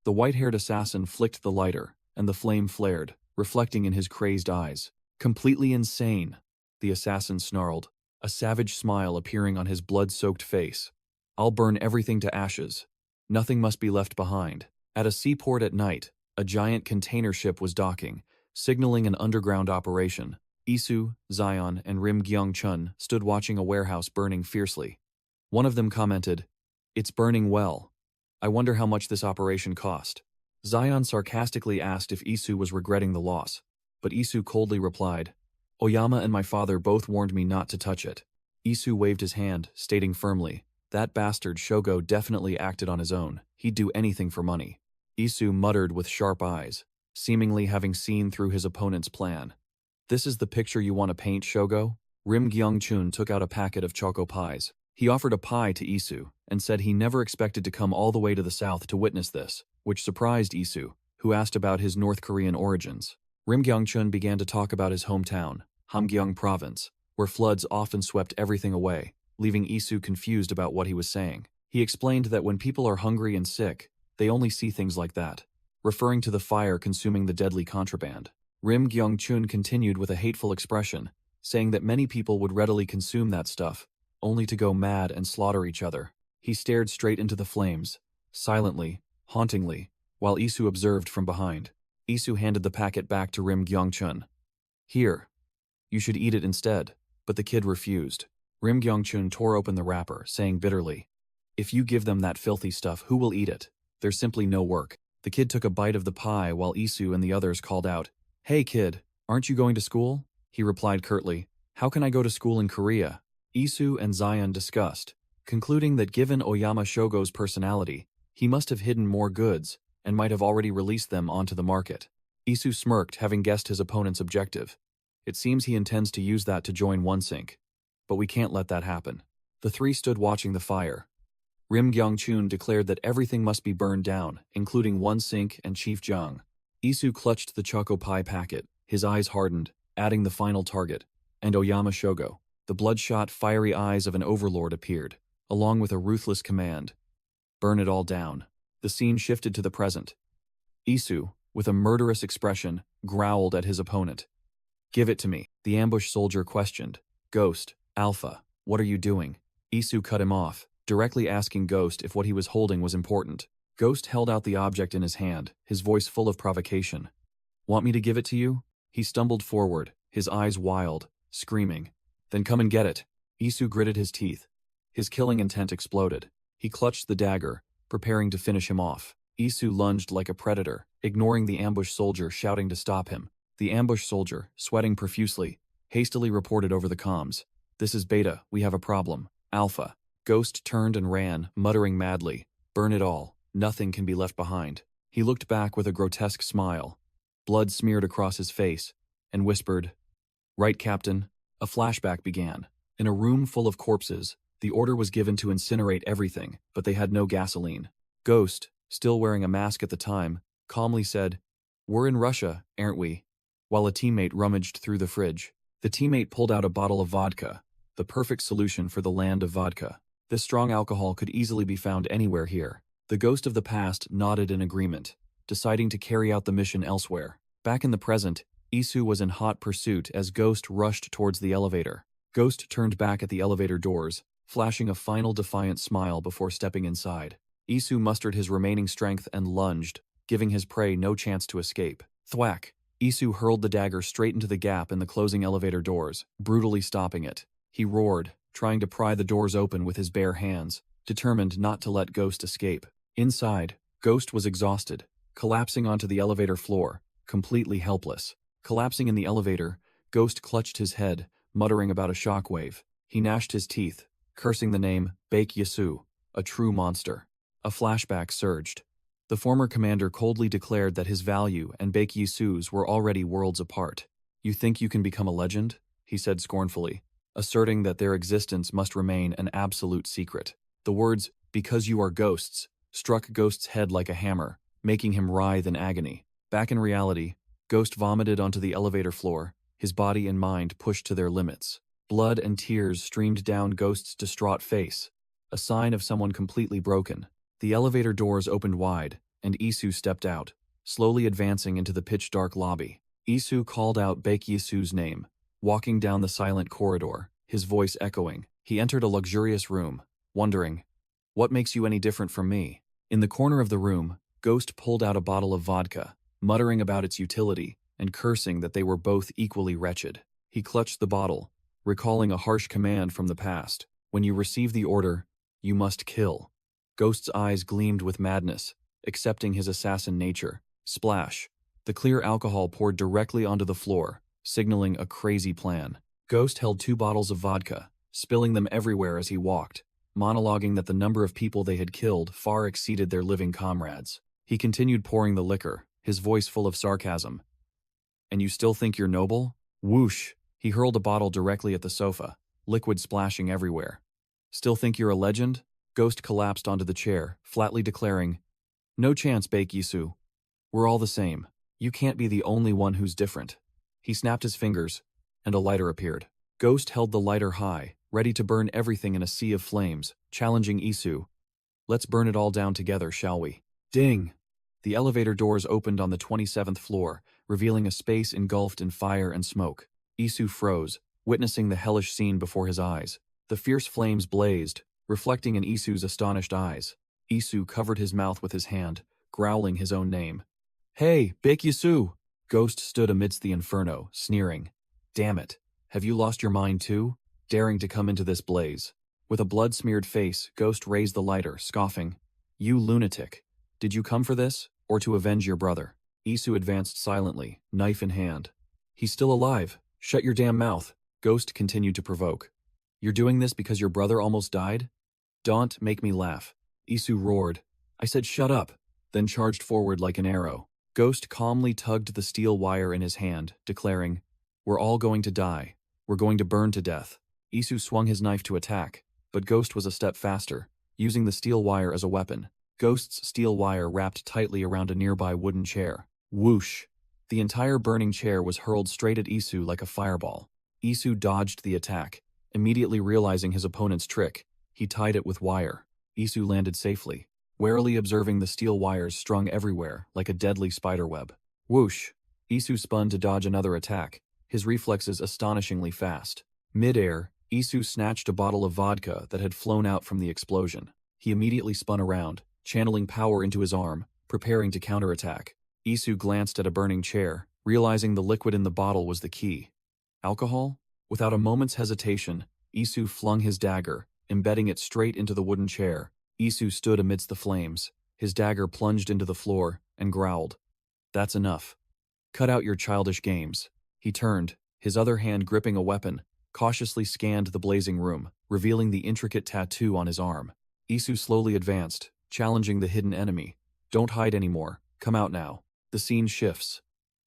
The white-haired assassin flicked the lighter, and the flame flared, reflecting in his crazed eyes. Completely insane, the assassin snarled, a savage smile appearing on his blood-soaked face. I'll burn everything to ashes. Nothing must be left behind. At a seaport at night, a giant container ship was docking, signaling an underground operation. Isu, Zion, and Rim Gyung-chun stood watching a warehouse burning fiercely. One of them commented, "It's burning well. I wonder how much this operation cost." Zion sarcastically asked if Isu was regretting the loss, but Isu coldly replied, "Oyama and my father both warned me not to touch it." Isu waved his hand, stating firmly, "That bastard Shogo definitely acted on his own. He'd do anything for money." Isu muttered with sharp eyes, seemingly having seen through his opponent's plan. "This is the picture you want to paint, Shogo?" Rim Gyung-chun took out a packet of choco pies. He offered a pie to Isu, and said he never expected to come all the way to the south to witness this, which surprised Isu, who asked about his North Korean origins. Rim Gyung-chun began to talk about his hometown, Hamgyong Province, where floods often swept everything away, leaving Isu confused about what he was saying. He explained that when people are hungry and sick, they only see things like that, referring to the fire consuming the deadly contraband. Rim Gyung-chun continued with a hateful expression, saying that many people would readily consume that stuff, only to go mad and slaughter each other. He stared straight into the flames, silently, hauntingly, while Isu observed from behind. Isu handed the packet back to Rim Gyung-chun. "Here. You should eat it instead," but the kid refused. Rim Gyung-chun tore open the wrapper, saying bitterly, "If you give them that filthy stuff, who will eat it? There's simply no work." The kid took a bite of the pie while Isu and the others called out, "Hey kid, aren't you going to school?" He replied curtly, "How can I go to school in Korea?" Isu and Zion discussed, concluding that given Oyama Shogo's personality, he must have hidden more goods and might have already released them onto the market. Isu smirked, having guessed his opponent's objective. It seems he intends to use that to join OneSync, but we can't let that happen. The three stood watching the fire. Rim Gyung-chun declared that everything must be burned down, including OneSync and Chief Jung. Isu clutched the choco pie packet, his eyes hardened, adding the final target, and Oyama Shogo. The bloodshot, fiery eyes of an overlord appeared, along with a ruthless command. "Burn it all down." The scene shifted to the present. Isu, with a murderous expression, growled at his opponent. "Give it to me," the ambush soldier questioned. "Ghost, Alpha, what are you doing?" Isu cut him off, directly asking Ghost if what he was holding was important. Ghost held out the object in his hand, his voice full of provocation. "Want me to give it to you?" He stumbled forward, his eyes wild, screaming. Then come and get it. Isu gritted his teeth. His killing intent exploded. He clutched the dagger, preparing to finish him off. Isu lunged like a predator, ignoring the ambush soldier shouting to stop him. The ambush soldier, sweating profusely, hastily reported over the comms. This is Beta, we have a problem. Alpha. Ghost turned and ran, muttering madly. Burn it all. Nothing can be left behind. He looked back with a grotesque smile. Blood smeared across his face, and whispered, Right, Captain. A flashback began. In a room full of corpses, the order was given to incinerate everything, but they had no gasoline. Ghost, still wearing a mask at the time, calmly said, We're in Russia, aren't we? While a teammate rummaged through the fridge. The teammate pulled out a bottle of vodka, the perfect solution for the land of vodka. This strong alcohol could easily be found anywhere here. The ghost of the past nodded in agreement, deciding to carry out the mission elsewhere. Back in the present, Isu was in hot pursuit as Ghost rushed towards the elevator. Ghost turned back at the elevator doors, flashing a final defiant smile before stepping inside. Isu mustered his remaining strength and lunged, giving his prey no chance to escape. Thwack! Isu hurled the dagger straight into the gap in the closing elevator doors, brutally stopping it. He roared, trying to pry the doors open with his bare hands, determined not to let Ghost escape. Inside, Ghost was exhausted, collapsing onto the elevator floor, completely helpless. Collapsing in the elevator, Ghost clutched his head, muttering about a shockwave. He gnashed his teeth, cursing the name Baek Yasu, a true monster. A flashback surged. The former commander coldly declared that his value and Baek Yasu's were already worlds apart. You think you can become a legend? He said scornfully, asserting that their existence must remain an absolute secret. The words, because you are ghosts, struck Ghost's head like a hammer, making him writhe in agony. Back in reality, Ghost vomited onto the elevator floor, his body and mind pushed to their limits. Blood and tears streamed down Ghost's distraught face, a sign of someone completely broken. The elevator doors opened wide, and Isu stepped out, slowly advancing into the pitch-dark lobby. Isu called out Baek Yasu's name, walking down the silent corridor, his voice echoing. He entered a luxurious room, wondering, what makes you any different from me? In the corner of the room, Ghost pulled out a bottle of vodka, muttering about its utility and cursing that they were both equally wretched. He clutched the bottle, recalling a harsh command from the past. When you receive the order, you must kill. Ghost's eyes gleamed with madness, accepting his assassin nature. Splash. The clear alcohol poured directly onto the floor, signaling a crazy plan. Ghost held 2 bottles of vodka, spilling them everywhere as he walked, monologuing that the number of people they had killed far exceeded their living comrades. He continued pouring the liquor, his voice full of sarcasm. And you still think you're noble? Whoosh! He hurled a bottle directly at the sofa, liquid splashing everywhere. Still think you're a legend? Ghost collapsed onto the chair, flatly declaring, No chance, Baek Yasu. We're all the same. You can't be the only one who's different. He snapped his fingers, and a lighter appeared. Ghost held the lighter high, ready to burn everything in a sea of flames, challenging Isu. Let's burn it all down together, shall we? Ding! The elevator doors opened on the 27th floor, revealing a space engulfed in fire and smoke. Isu froze, witnessing the hellish scene before his eyes. The fierce flames blazed, reflecting in Isu's astonished eyes. Isu covered his mouth with his hand, growling his own name. Hey, Baek Yasu! Ghost stood amidst the inferno, sneering. Damn it, have you lost your mind too? Daring to come into this blaze. With a blood-smeared face, Ghost raised the lighter, scoffing. You lunatic. Did you come for this, or to avenge your brother? Isu advanced silently, knife in hand. He's still alive. Shut your damn mouth. Ghost continued to provoke. You're doing this because your brother almost died? Don't make me laugh. Isu roared. I said shut up, then charged forward like an arrow. Ghost calmly tugged the steel wire in his hand, declaring, We're all going to die. We're going to burn to death. Isu swung his knife to attack, but Ghost was a step faster, using the steel wire as a weapon. Ghost's steel wire wrapped tightly around a nearby wooden chair. Whoosh! The entire burning chair was hurled straight at Isu like a fireball. Isu dodged the attack, immediately realizing his opponent's trick. He tied it with wire. Isu landed safely, warily observing the steel wires strung everywhere like a deadly spiderweb. Whoosh! Isu spun to dodge another attack, his reflexes astonishingly fast. Mid-air, Isu snatched a bottle of vodka that had flown out from the explosion. He immediately spun around, channeling power into his arm, preparing to counterattack. Isu glanced at a burning chair, realizing the liquid in the bottle was the key. Alcohol? Without a moment's hesitation, Isu flung his dagger, embedding it straight into the wooden chair. Isu stood amidst the flames. His dagger plunged into the floor and growled. That's enough. Cut out your childish games. He turned, his other hand gripping a weapon, cautiously scanned the blazing room, revealing the intricate tattoo on his arm. Isu slowly advanced, challenging the hidden enemy. Don't hide anymore. Come out now. The scene shifts.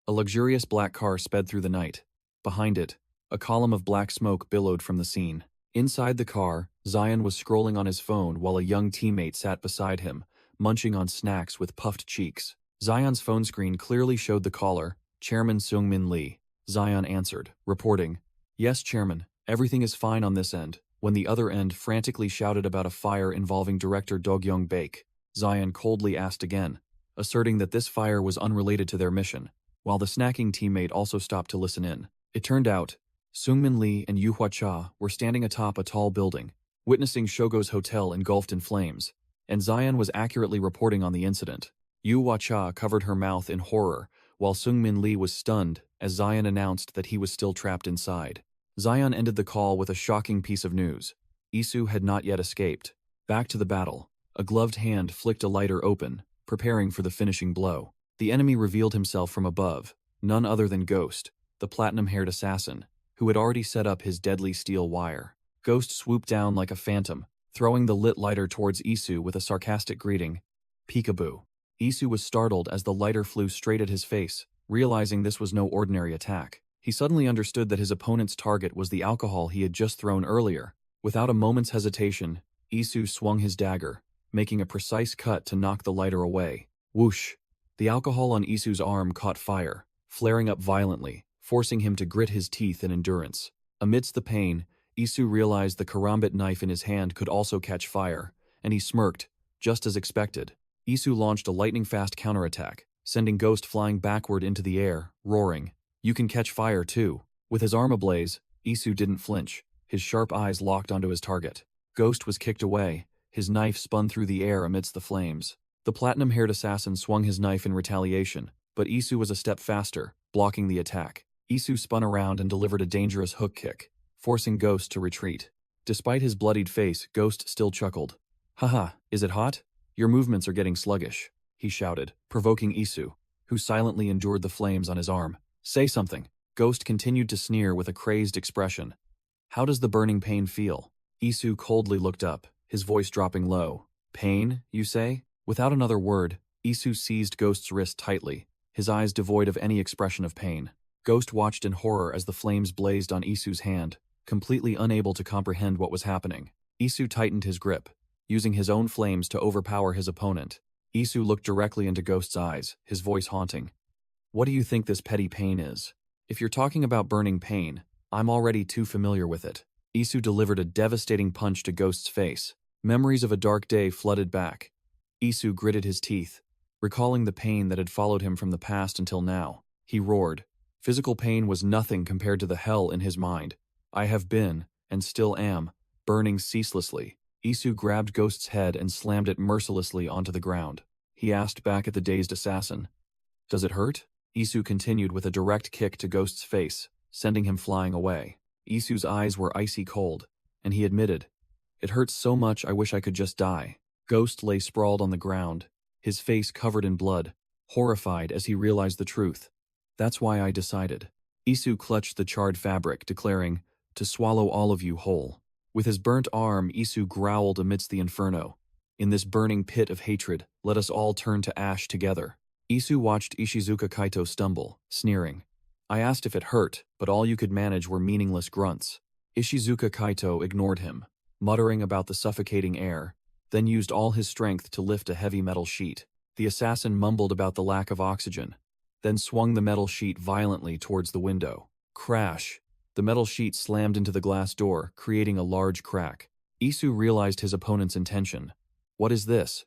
A luxurious black car sped through the night. Behind it, a column of black smoke billowed from the scene. Inside the car, Zion was scrolling on his phone while a young teammate sat beside him, munching on snacks with puffed cheeks. Zion's phone screen clearly showed the caller, Chairman Seung-min Lee. Zion answered, reporting, "Yes, Chairman, everything is fine on this end," when the other end frantically shouted about a fire involving director Do-kyung Baek. Zion coldly asked again, asserting that this fire was unrelated to their mission, while the snacking teammate also stopped to listen in. It turned out, Seung-min Lee and Yu Hua-cha were standing atop a tall building, witnessing Shogo's hotel engulfed in flames, and Zion was accurately reporting on the incident. Yu Hua-cha covered her mouth in horror, while Seung-min Lee was stunned as Zion announced that he was still trapped inside. Zion ended the call with a shocking piece of news. Isu had not yet escaped. Back to the battle. A gloved hand flicked a lighter open, preparing for the finishing blow. The enemy revealed himself from above, none other than Ghost, the platinum-haired assassin, who had already set up his deadly steel wire. Ghost swooped down like a phantom, throwing the lit lighter towards Isu with a sarcastic greeting. Peekaboo. Isu was startled as the lighter flew straight at his face, realizing this was no ordinary attack. He suddenly understood that his opponent's target was the alcohol he had just thrown earlier. Without a moment's hesitation, Isu swung his dagger, making a precise cut to knock the lighter away. Whoosh! The alcohol on Isu's arm caught fire, flaring up violently, forcing him to grit his teeth in endurance. Amidst the pain, Isu realized the karambit knife in his hand could also catch fire, and he smirked, just as expected. Isu launched a lightning-fast counterattack, sending Ghost flying backward into the air, roaring, "You can catch fire too." With his arm ablaze, Isu didn't flinch, his sharp eyes locked onto his target. Ghost was kicked away, his knife spun through the air amidst the flames. The platinum-haired assassin swung his knife in retaliation, but Isu was a step faster, blocking the attack. Isu spun around and delivered a dangerous hook kick, forcing Ghost to retreat. Despite his bloodied face, Ghost still chuckled. "Haha, is it hot? Your movements are getting sluggish," he shouted, provoking Isu, who silently endured the flames on his arm. "Say something." Ghost continued to sneer with a crazed expression. "How does the burning pain feel?" Isu coldly looked up, his voice dropping low. "Pain, you say?" Without another word, Isu seized Ghost's wrist tightly, his eyes devoid of any expression of pain. Ghost watched in horror as the flames blazed on Isu's hand, completely unable to comprehend what was happening. Isu tightened his grip, using his own flames to overpower his opponent. Isu looked directly into Ghost's eyes, his voice haunting. "What do you think this petty pain is? If you're talking about burning pain, I'm already too familiar with it." Isu delivered a devastating punch to Ghost's face. Memories of a dark day flooded back. Isu gritted his teeth, recalling the pain that had followed him from the past until now. He roared. Physical pain was nothing compared to the hell in his mind. "I have been, and still am, burning ceaselessly." Isu grabbed Ghost's head and slammed it mercilessly onto the ground. He asked back at the dazed assassin, "Does it hurt?" Isu continued with a direct kick to Ghost's face, sending him flying away. Isu's eyes were icy cold, and he admitted, "It hurts so much I wish I could just die." Ghost lay sprawled on the ground, his face covered in blood, horrified as he realized the truth. "That's why I decided." Isu clutched the charred fabric, declaring, "To swallow all of you whole." With his burnt arm, Isu growled amidst the inferno. "In this burning pit of hatred, let us all turn to ash together." Isu watched Ishizuka Kaito stumble, sneering. "I asked if it hurt, but all you could manage were meaningless grunts." Ishizuka Kaito ignored him, muttering about the suffocating air, then used all his strength to lift a heavy metal sheet. The assassin mumbled about the lack of oxygen, then swung the metal sheet violently towards the window. Crash! The metal sheet slammed into the glass door, creating a large crack. Isu realized his opponent's intention. What is this?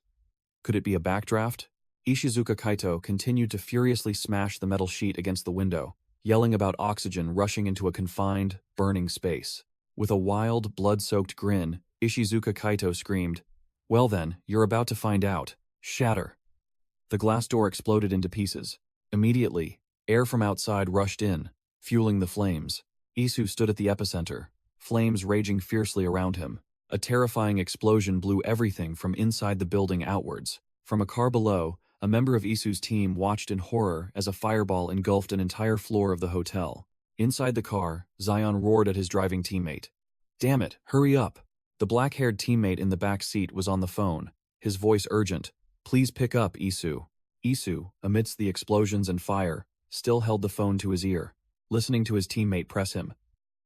Could it be a backdraft? Ishizuka Kaito continued to furiously smash the metal sheet against the window, yelling about oxygen rushing into a confined, burning space. With a wild, blood-soaked grin, Ishizuka Kaito screamed, "Well then, you're about to find out. Shatter." The glass door exploded into pieces. Immediately, air from outside rushed in, fueling the flames. Isu stood at the epicenter, flames raging fiercely around him. A terrifying explosion blew everything from inside the building outwards. From a car below, a member of Isu's team watched in horror as a fireball engulfed an entire floor of the hotel. Inside the car, Zion roared at his driving teammate. "Damn it, hurry up!" The black-haired teammate in the back seat was on the phone, his voice urgent. "Please pick up, Isu." Isu, amidst the explosions and fire, still held the phone to his ear, listening to his teammate press him.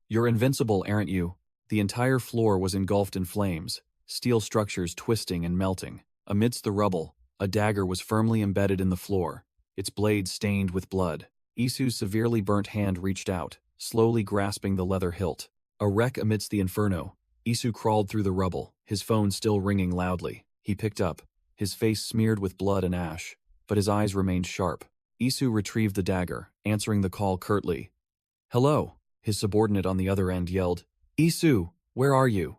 "You're invincible, aren't you?" The entire floor was engulfed in flames, steel structures twisting and melting. Amidst the rubble, a dagger was firmly embedded in the floor, its blade stained with blood. Isu's severely burnt hand reached out, slowly grasping the leather hilt. A wreck amidst the inferno, Isu crawled through the rubble, his phone still ringing loudly. He picked up, his face smeared with blood and ash, but his eyes remained sharp. Isu retrieved the dagger, answering the call curtly. "Hello," his subordinate on the other end yelled. "Isu, where are you?"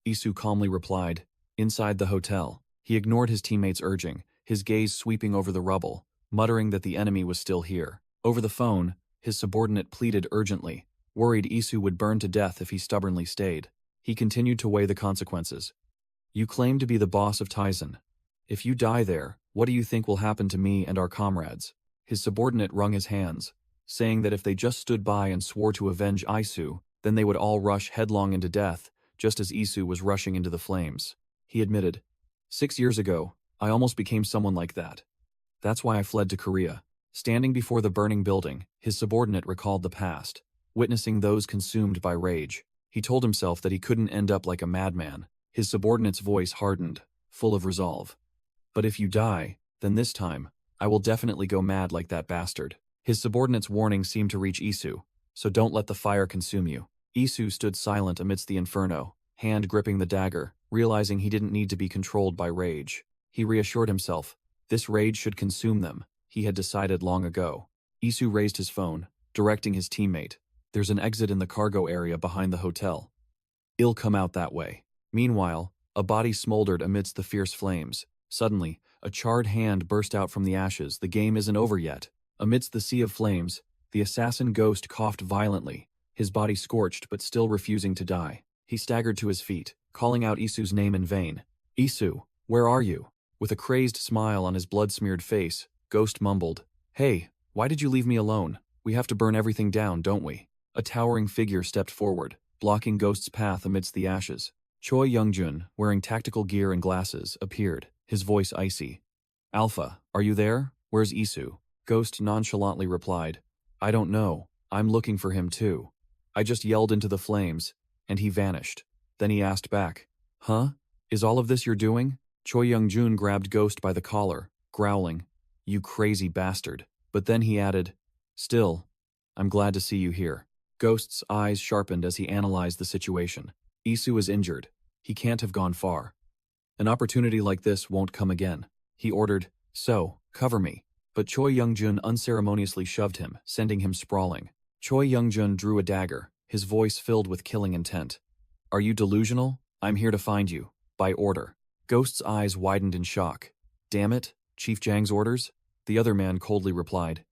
Isu calmly replied, "Inside the hotel." He ignored his teammate's urging, his gaze sweeping over the rubble, muttering that the enemy was still here. Over the phone, his subordinate pleaded urgently, worried Isu would burn to death if he stubbornly stayed. He continued to weigh the consequences. "You claim to be the boss of Tizen. If you die there, what do you think will happen to me and our comrades?" His subordinate wrung his hands, saying that if they just stood by and swore to avenge Isu, then they would all rush headlong into death, just as Isu was rushing into the flames. He admitted, 6 years ago, I almost became someone like that. That's why I fled to Korea." Standing before the burning building, his subordinate recalled the past, witnessing those consumed by rage. He told himself that he couldn't end up like a madman. His subordinate's voice hardened, full of resolve. "But if you die, then this time, I will definitely go mad like that bastard." His subordinate's warning seemed to reach Isu, "So don't let the fire consume you." Isu stood silent amidst the inferno, hand gripping the dagger, realizing he didn't need to be controlled by rage. He reassured himself, this rage should consume them, he had decided long ago. Isu raised his phone, directing his teammate. "There's an exit in the cargo area behind the hotel. It'll come out that way." Meanwhile, a body smoldered amidst the fierce flames. Suddenly, a charred hand burst out from the ashes. The game isn't over yet. Amidst the sea of flames, the assassin ghost coughed violently, his body scorched but still refusing to die. He staggered to his feet, calling out Isu's name in vain. "Isu, where are you?" With a crazed smile on his blood-smeared face, Ghost mumbled, "Hey, why did you leave me alone? We have to burn everything down, don't we?" A towering figure stepped forward, blocking Ghost's path amidst the ashes. Choi Youngjun, wearing tactical gear and glasses, appeared, his voice icy. "Alpha, are you there? Where's Isu?" Ghost nonchalantly replied, "I don't know. I'm looking for him too. I just yelled into the flames, and he vanished." Then he asked back, "Huh? Is all of this you're doing?" Choi Youngjun grabbed Ghost by the collar, growling, "You crazy bastard." But then he added, "Still, I'm glad to see you here." Ghost's eyes sharpened as he analyzed the situation. Isu is injured. He can't have gone far. An opportunity like this won't come again. He ordered, "So, cover me." But Choi Youngjun unceremoniously shoved him, sending him sprawling. Choi Youngjun drew a dagger, his voice filled with killing intent. "Are you delusional? I'm here to find you. By order." Ghost's eyes widened in shock. "Damn it, Chief Jang's orders?" The other man coldly replied,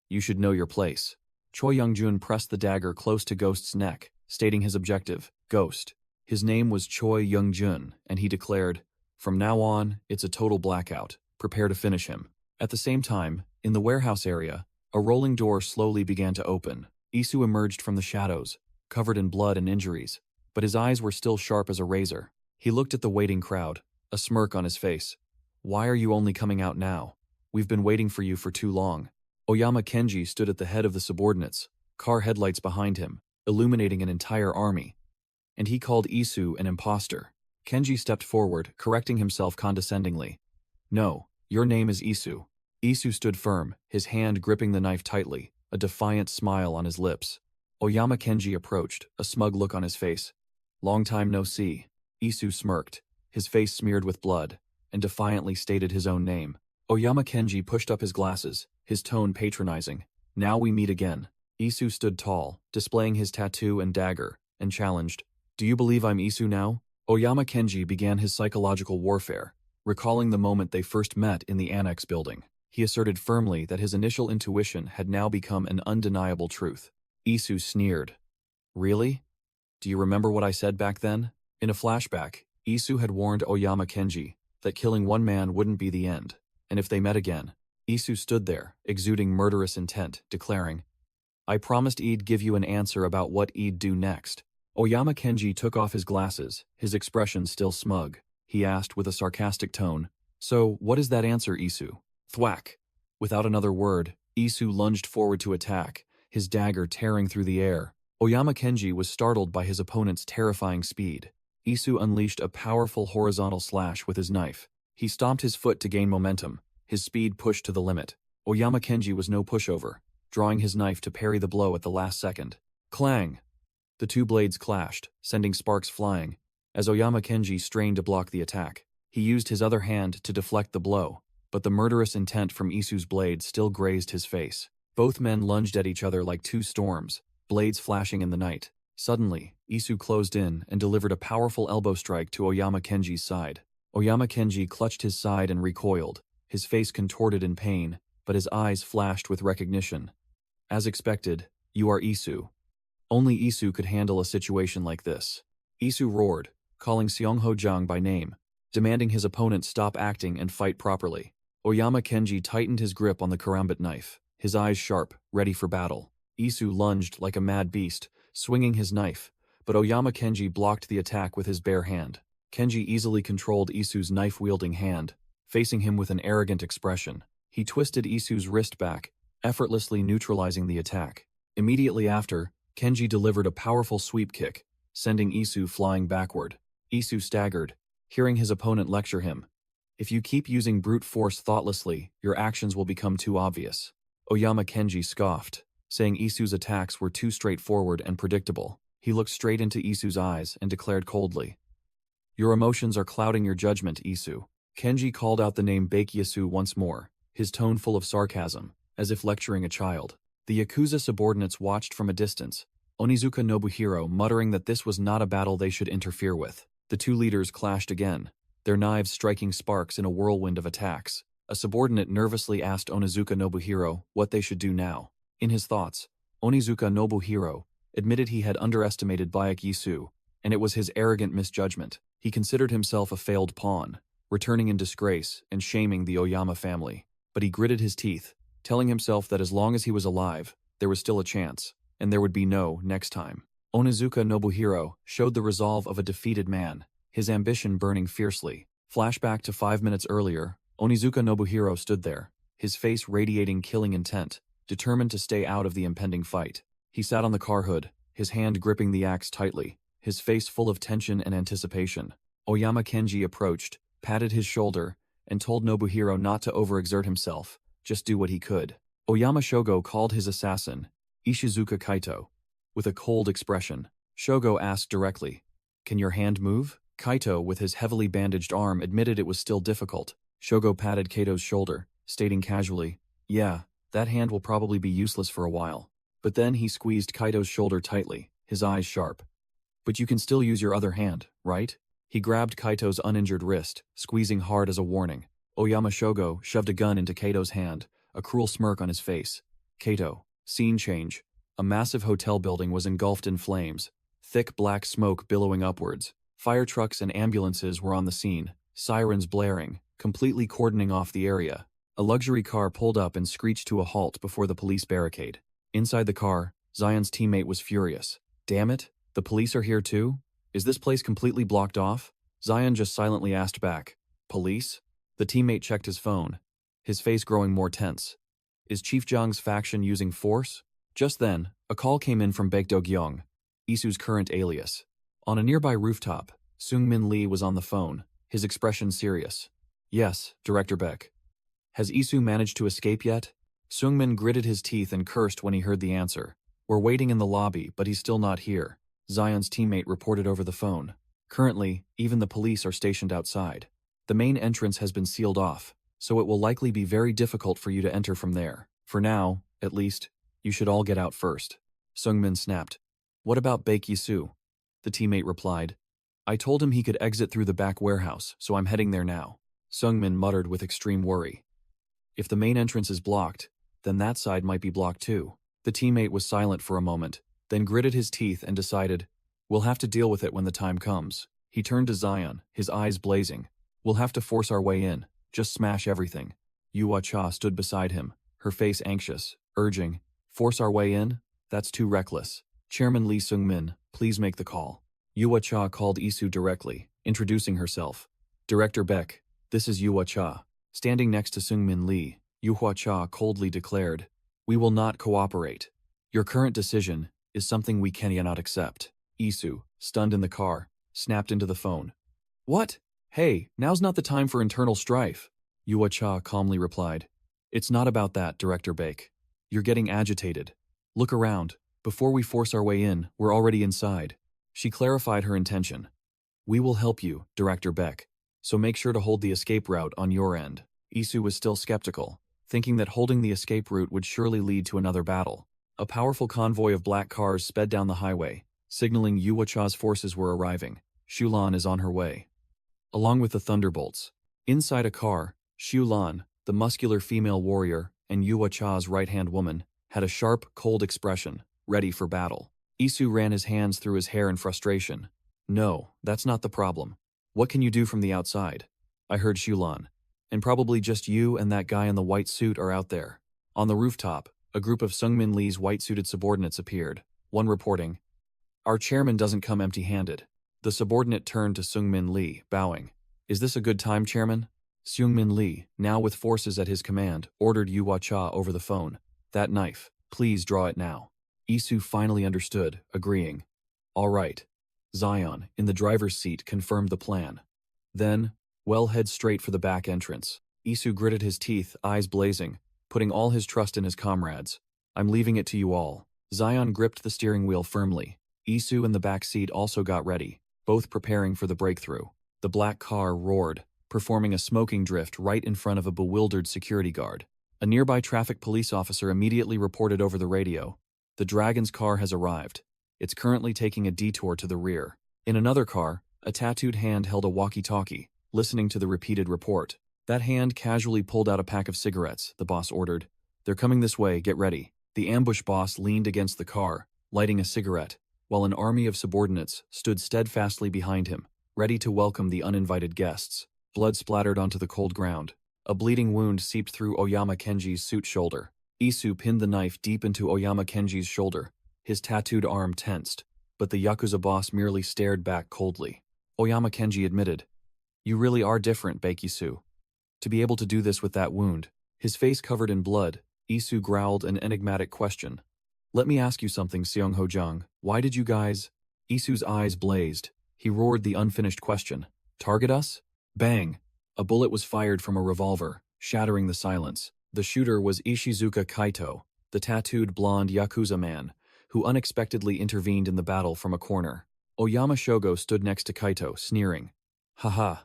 "You should know your place." Choi Youngjun pressed the dagger close to Ghost's neck, stating his objective, Ghost. His name was Choi Youngjun, and he declared, "From now on, it's a total blackout. Prepare to finish him." At the same time, in the warehouse area, a rolling door slowly began to open. Isu emerged from the shadows, covered in blood and injuries, but his eyes were still sharp as a razor. He looked at the waiting crowd, a smirk on his face. "Why are you only coming out now? We've been waiting for you for too long." Oyama Kenji stood at the head of the subordinates, car headlights behind him, illuminating an entire army. And he called Isu an imposter. Kenji stepped forward, correcting himself condescendingly. "No, your name is Isu." Isu stood firm, his hand gripping the knife tightly, a defiant smile on his lips. Oyama Kenji approached, a smug look on his face. "Long time no see." Isu smirked, his face smeared with blood, and defiantly stated his own name. Oyama Kenji pushed up his glasses, his tone patronizing. "Now we meet again." Isu stood tall, displaying his tattoo and dagger, and challenged, "Do you believe I'm Isu now?" Oyama Kenji began his psychological warfare, recalling the moment they first met in the annex building. He asserted firmly that his initial intuition had now become an undeniable truth. Isu sneered, Really? Do you remember what I said back then? In a flashback, Isu had warned Oyama Kenji that killing one man wouldn't be the end, and if they met again, Isu stood there, exuding murderous intent, declaring, I promised I'd give you an answer about what I'd do next. Oyama Kenji took off his glasses, his expression still smug. He asked with a sarcastic tone, So, what is that answer, Isu? Thwack! Without another word, Isu lunged forward to attack, his dagger tearing through the air. Oyama Kenji was startled by his opponent's terrifying speed. Isu unleashed a powerful horizontal slash with his knife. He stomped his foot to gain momentum, his speed pushed to the limit. Oyama Kenji was no pushover, drawing his knife to parry the blow at the last second. Clang! The two blades clashed, sending sparks flying. As Oyama Kenji strained to block the attack, he used his other hand to deflect the blow, but the murderous intent from Isu's blade still grazed his face. Both men lunged at each other like two storms, blades flashing in the night. Suddenly, Isu closed in and delivered a powerful elbow strike to Oyama Kenji's side. Oyama Kenji clutched his side and recoiled, his face contorted in pain, but his eyes flashed with recognition. As expected, you are Isu. Only Isu could handle a situation like this. Isu roared, calling Seongho Jang by name, demanding his opponent stop acting and fight properly. Oyama Kenji tightened his grip on the karambit knife, his eyes sharp, ready for battle. Isu lunged like a mad beast, swinging his knife, but Oyama Kenji blocked the attack with his bare hand. Kenji easily controlled Isu's knife-wielding hand, facing him with an arrogant expression. He twisted Isu's wrist back, effortlessly neutralizing the attack. Immediately after, Kenji delivered a powerful sweep kick, sending Isu flying backward. Isu staggered, hearing his opponent lecture him. If you keep using brute force thoughtlessly, your actions will become too obvious. Oyama Kenji scoffed, saying Isu's attacks were too straightforward and predictable. He looked straight into Isu's eyes and declared coldly, Your emotions are clouding your judgment, Isu. Kenji called out the name Baekyasu once more, his tone full of sarcasm, as if lecturing a child. The Yakuza subordinates watched from a distance, Onizuka Nobuhiro muttering that this was not a battle they should interfere with. The two leaders clashed again, their knives striking sparks in a whirlwind of attacks. A subordinate nervously asked Onizuka Nobuhiro what they should do now. In his thoughts, Onizuka Nobuhiro admitted he had underestimated Baekyasu, and it was his arrogant misjudgment. He considered himself a failed pawn, returning in disgrace and shaming the Oyama family. But he gritted his teeth, telling himself that as long as he was alive, there was still a chance, and there would be no next time. Onizuka Nobuhiro showed the resolve of a defeated man, his ambition burning fiercely. Flashback to 5 minutes earlier, Onizuka Nobuhiro stood there, his face radiating killing intent, determined to stay out of the impending fight. He sat on the car hood, his hand gripping the axe tightly, his face full of tension and anticipation. Oyama Kenji approached, patted his shoulder, and told Nobuhiro not to overexert himself, just do what he could. Oyama Shogo called his assassin, Ishizuka Kaito. With a cold expression, Shogo asked directly, Can your hand move? Kaito, with his heavily bandaged arm, admitted it was still difficult. Shogo patted Kaito's shoulder, stating casually, Yeah, that hand will probably be useless for a while. But then he squeezed Kaito's shoulder tightly, his eyes sharp. But you can still use your other hand, right? He grabbed Kaito's uninjured wrist, squeezing hard as a warning. Oyama Shogo shoved a gun into Kaito's hand, a cruel smirk on his face. Kaito. Scene change. A massive hotel building was engulfed in flames, thick black smoke billowing upwards. Fire trucks and ambulances were on the scene, sirens blaring, completely cordoning off the area. A luxury car pulled up and screeched to a halt before the police barricade. Inside the car, Zion's teammate was furious. Damn it, the police are here too? Is this place completely blocked off? Zion just silently asked back. Police? The teammate checked his phone, his face growing more tense. Is Chief Jang's faction using force? Just then, a call came in from Baekdo Gyeong, Isu's current alias. On a nearby rooftop, Seungmin Lee was on the phone, his expression serious. Yes, Director Baek. Has Isu managed to escape yet? Seungmin gritted his teeth and cursed when he heard the answer. We're waiting in the lobby, but he's still not here, Zion's teammate reported over the phone. Currently, even the police are stationed outside. The main entrance has been sealed off, so it will likely be very difficult for you to enter from there. For now, at least, you should all get out first. Seungmin snapped. What about Baekyasu? The teammate replied. I told him he could exit through the back warehouse, so I'm heading there now. Seungmin muttered with extreme worry. If the main entrance is blocked, then that side might be blocked too. The teammate was silent for a moment, then gritted his teeth and decided, we'll have to deal with it when the time comes. He turned to Zion, his eyes blazing. We'll have to force our way in, just smash everything. Yaksha stood beside him, her face anxious, urging, force our way in? That's too reckless. Chairman Lee Seung-min, please make the call. Yaksha called Isu directly, introducing herself. Director Beck, this is Yaksha. Standing next to Seung-min Lee, Yaksha coldly declared, we will not cooperate. Your current decision is something we cannot accept. Isu, stunned in the car, snapped into the phone. What? Hey, now's not the time for internal strife. Yaksha calmly replied. It's not about that, Director Beck. You're getting agitated. Look around. Before we force our way in, we're already inside. She clarified her intention. We will help you, Director Beck, so make sure to hold the escape route on your end. Isu was still skeptical, thinking that holding the escape route would surely lead to another battle. A powerful convoy of black cars sped down the highway, signaling Yaksha's forces were arriving. Shulan is on her way. Along with the Thunderbolts. Inside a car, Shulan, the muscular female warrior, and Yaksha's right-hand woman, had a sharp, cold expression, ready for battle. Isu ran his hands through his hair in frustration. No, that's not the problem. What can you do from the outside? I heard Shulan. And probably just you and that guy in the white suit are out there. On the rooftop, a group of Seung-min Lee's white-suited subordinates appeared, one reporting, our chairman doesn't come empty-handed. The subordinate turned to Seung-min Lee, bowing. Is this a good time, Chairman? Seung-min Lee, now with forces at his command, ordered Yaksha over the phone. That knife, please draw it now. Isu finally understood, agreeing. All right. Zion, in the driver's seat, confirmed the plan. Then, well, head straight for the back entrance. Isu gritted his teeth, eyes blazing, putting all his trust in his comrades. I'm leaving it to you all. Zion gripped the steering wheel firmly. Isu in the back seat also got ready, both preparing for the breakthrough. The black car roared, performing a smoking drift right in front of a bewildered security guard. A nearby traffic police officer immediately reported over the radio. The Dragon's car has arrived. It's currently taking a detour to the rear. In another car, a tattooed hand held a walkie-talkie, listening to the repeated report. That hand casually pulled out a pack of cigarettes, the boss ordered. They're coming this way, get ready. The ambush boss leaned against the car, lighting a cigarette, while an army of subordinates stood steadfastly behind him, ready to welcome the uninvited guests. Blood splattered onto the cold ground. A bleeding wound seeped through Oyama Kenji's suit shoulder. Isu pinned the knife deep into Oyama Kenji's shoulder, his tattooed arm tensed, but the Yakuza boss merely stared back coldly. Oyama Kenji admitted, you really are different, Isu. To be able to do this with that wound, his face covered in blood, Isu growled an enigmatic question. Let me ask you something, Seong Ho-jung. Why did you guys? Isu's eyes blazed. He roared the unfinished question. Target us? Bang! A bullet was fired from a revolver, shattering the silence. The shooter was Ishizuka Kaito, the tattooed blonde Yakuza man, who unexpectedly intervened in the battle from a corner. Oyama Shogo stood next to Kaito, sneering. Haha.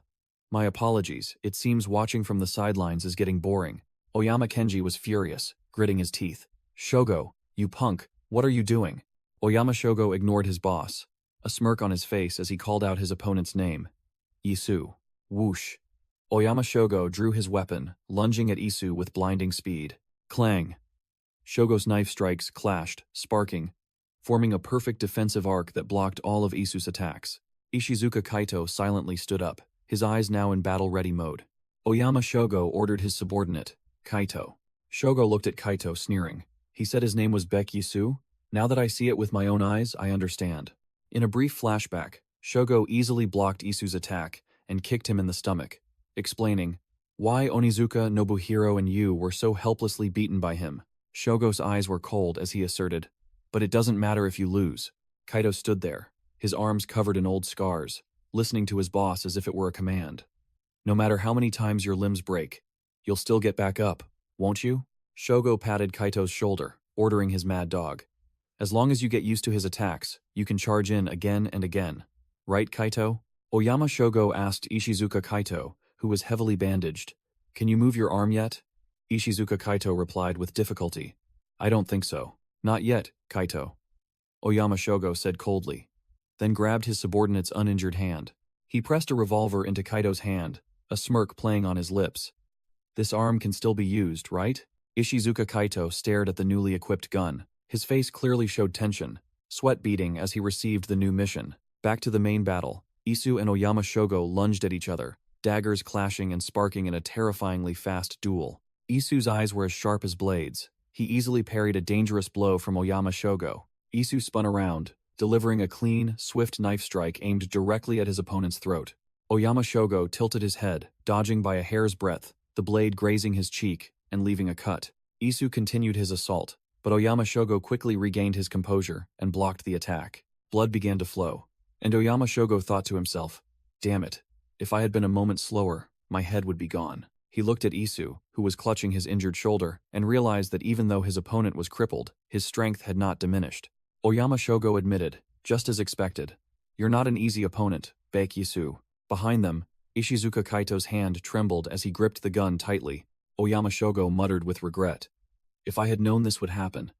My apologies, it seems watching from the sidelines is getting boring. Oyama Kenji was furious, gritting his teeth. Shogo, you punk, what are you doing? Oyama Shogo ignored his boss, a smirk on his face as he called out his opponent's name. Isu. Whoosh. Oyama Shogo drew his weapon, lunging at Isu with blinding speed. Clang. Shogo's knife strikes clashed, sparking, forming a perfect defensive arc that blocked all of Isu's attacks. Ishizuka Kaito silently stood up, his eyes now in battle-ready mode. Oyama Shogo ordered his subordinate, Kaito. Shogo looked at Kaito, sneering. He said his name was Isu? Now that I see it with my own eyes, I understand. In a brief flashback, Shogo easily blocked Isu's attack and kicked him in the stomach, explaining why Onizuka, Nobuhiro, and you were so helplessly beaten by him. Shogo's eyes were cold as he asserted, but it doesn't matter if you lose. Kaito stood there, his arms covered in old scars, listening to his boss as if it were a command. No matter how many times your limbs break, you'll still get back up, won't you? Shogo patted Kaito's shoulder, ordering his mad dog. As long as you get used to his attacks, you can charge in again and again. Right, Kaito? Oyama Shogo asked Ishizuka Kaito, who was heavily bandaged. Can you move your arm yet? Ishizuka Kaito replied with difficulty. I don't think so. Not yet, Kaito. Oyama Shogo said coldly, then grabbed his subordinate's uninjured hand. He pressed a revolver into Kaito's hand, a smirk playing on his lips. This arm can still be used, right? Ishizuka Kaito stared at the newly equipped gun. His face clearly showed tension. sweat beading as he received the new mission. Back to the main battle. Isu and Oyama Shogo lunged at each other, daggers clashing and sparking in a terrifyingly fast duel. Isu's eyes were as sharp as blades. He easily parried a dangerous blow from Oyama Shogo. Isu spun around, delivering a clean, swift knife strike aimed directly at his opponent's throat. Oyama Shogo tilted his head, dodging by a hair's breadth, the blade grazing his cheek and leaving a cut. Isu continued his assault, but Oyama Shogo quickly regained his composure and blocked the attack. Blood began to flow, and Oyama Shogo thought to himself, "Damn it, if I had been a moment slower, my head would be gone." He looked at Isu, who was clutching his injured shoulder, and realized that even though his opponent was crippled, his strength had not diminished. Oyama Shogo admitted, just as expected, "You're not an easy opponent, Baek Isu." Behind them, Ishizuka Kaito's hand trembled as he gripped the gun tightly. Oyama Shogo muttered with regret, "If I had known this would happen,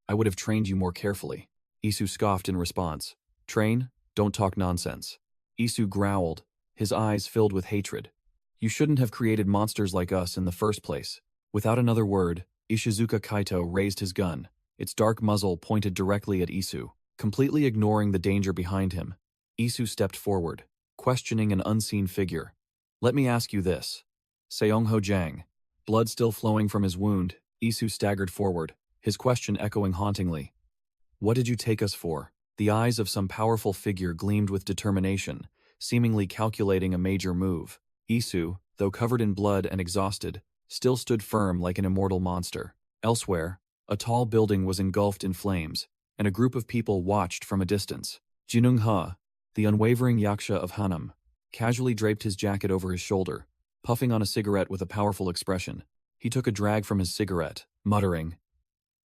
I would have trained you more carefully." Isu scoffed in response. "Train? Don't talk nonsense." Isu growled, his eyes filled with hatred. "You shouldn't have created monsters like us in the first place." Without another word, Ishizuka Kaito raised his gun, its dark muzzle pointed directly at Isu. Completely ignoring the danger behind him, Isu stepped forward, questioning an unseen figure. "Let me ask you this. Seongho Jang." Blood still flowing from his wound, Isu staggered forward, his question echoing hauntingly. "What did you take us for?" The eyes of some powerful figure gleamed with determination, seemingly calculating a major move. Isu, though covered in blood and exhausted, still stood firm like an immortal monster. Elsewhere, a tall building was engulfed in flames, and a group of people watched from a distance. Jinung-ha, the unwavering Yaksha of Hanam, casually draped his jacket over his shoulder, puffing on a cigarette with a powerful expression. He took a drag from his cigarette, muttering,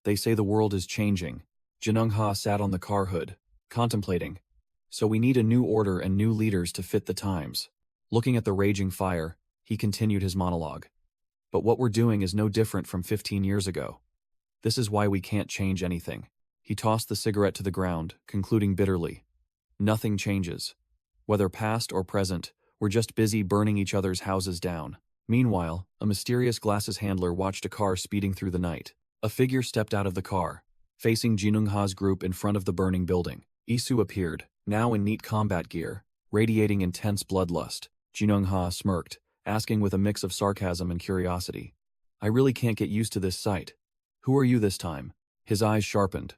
"They say the world is changing." Jinung-ha sat on the car hood, contemplating. "So we need a new order and new leaders to fit the times." Looking at the raging fire, he continued his monologue. "But what we're doing is no different from 15 years ago. This is why we can't change anything." He tossed the cigarette to the ground, concluding bitterly, "Nothing changes. Whether past or present, we're just busy burning each other's houses down." Meanwhile, a mysterious glasses handler watched a car speeding through the night. A figure stepped out of the car, facing Jinung-ha's group in front of the burning building. Isu appeared, now in neat combat gear, radiating intense bloodlust. Jinung-ha smirked, asking with a mix of sarcasm and curiosity, "I really can't get used to this sight. Who are you this time?" His eyes sharpened.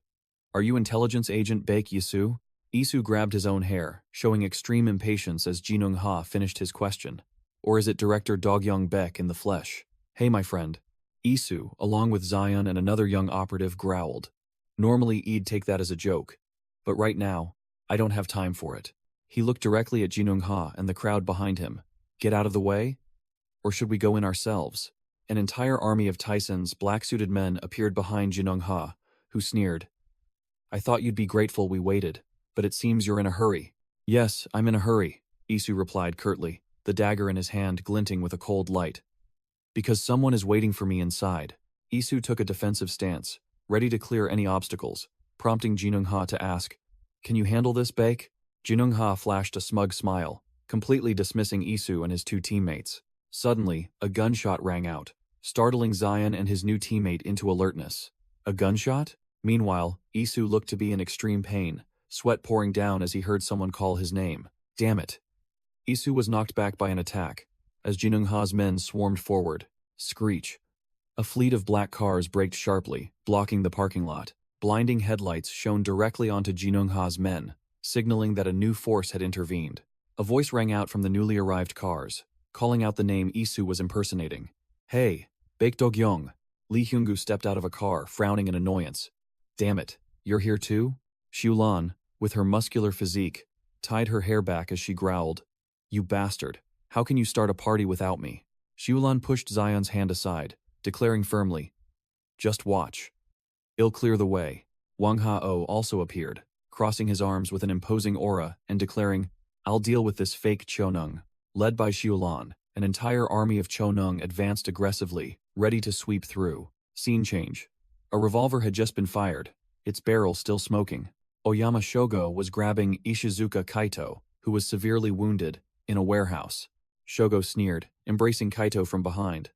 "Are you intelligence agent Baek Isu?" Isu grabbed his own hair, showing extreme impatience as Jinung-ha finished his question. "Or is it Director Dogyoung Baek in the flesh?" "Hey my friend." Isu, along with Zion and another young operative, growled. Normally he'd take that as a joke, but right now, I don't have time for it. He looked directly at Jinung-ha and the crowd behind him. "Get out of the way? Or should we go in ourselves?" An entire army of Tyson's black-suited men appeared behind Jinung-ha, who sneered, "I thought you'd be grateful we waited, but it seems you're in a hurry." "Yes, I'm in a hurry," Isu replied curtly, the dagger in his hand glinting with a cold light. "Because someone is waiting for me inside." Isu took a defensive stance, ready to clear any obstacles, prompting Jinung-ha to ask, "Can you handle this, Baek?" Jinung-ha flashed a smug smile, completely dismissing Isu and his two teammates. Suddenly, a gunshot rang out, startling Zion and his new teammate into alertness. A gunshot? Meanwhile, Isu looked to be in extreme pain, sweat pouring down as he heard someone call his name. Damn it. Isu was knocked back by an attack, as Jinung-ha's men swarmed forward. Screech. A fleet of black cars braked sharply, blocking the parking lot. Blinding headlights shone directly onto Jinung-ha's men, signaling that a new force had intervened. A voice rang out from the newly arrived cars, calling out the name Isu was impersonating. "Hey, Baek Dogyoung." Lee Hyung-gu stepped out of a car, frowning in annoyance. "Damn it, you're here too?" Xiulan, with her muscular physique, tied her hair back as she growled, "You bastard, how can you start a party without me?" Xiulan pushed Zion's hand aside, declaring firmly, "Just watch. I'll clear the way." Wang Hao also appeared, crossing his arms with an imposing aura and declaring, "I'll deal with this fake Chonung." Led by Xiulan, an entire army of Chonung advanced aggressively, ready to sweep through. Scene change. A revolver had just been fired, its barrel still smoking. Oyama Shogo was grabbing Ishizuka Kaito, who was severely wounded, in a warehouse. Shogo sneered, embracing Kaito from behind.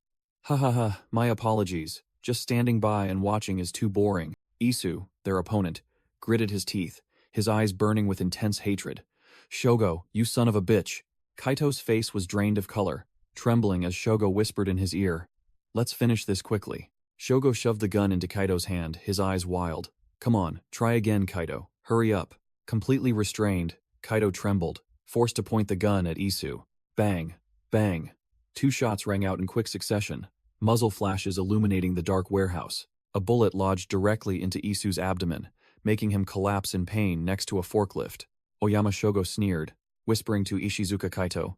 "Ha ha ha, my apologies. Just standing by and watching is too boring." Isu, their opponent, gritted his teeth, his eyes burning with intense hatred. Shogo, you son of a bitch. Kaito's face was drained of color, trembling as Shogo whispered in his ear. Let's finish this quickly. Shogo shoved the gun into Kaito's hand, his eyes wild. Come on, try again, Kaito. Hurry up. Completely restrained, Kaito trembled, forced to point the gun at Isu. Bang. Bang. 2 shots rang out in quick succession, muzzle flashes illuminating the dark warehouse. A bullet lodged directly into Isu's abdomen, making him collapse in pain next to a forklift. Oyama Shogo sneered, whispering to Ishizuka Kaito,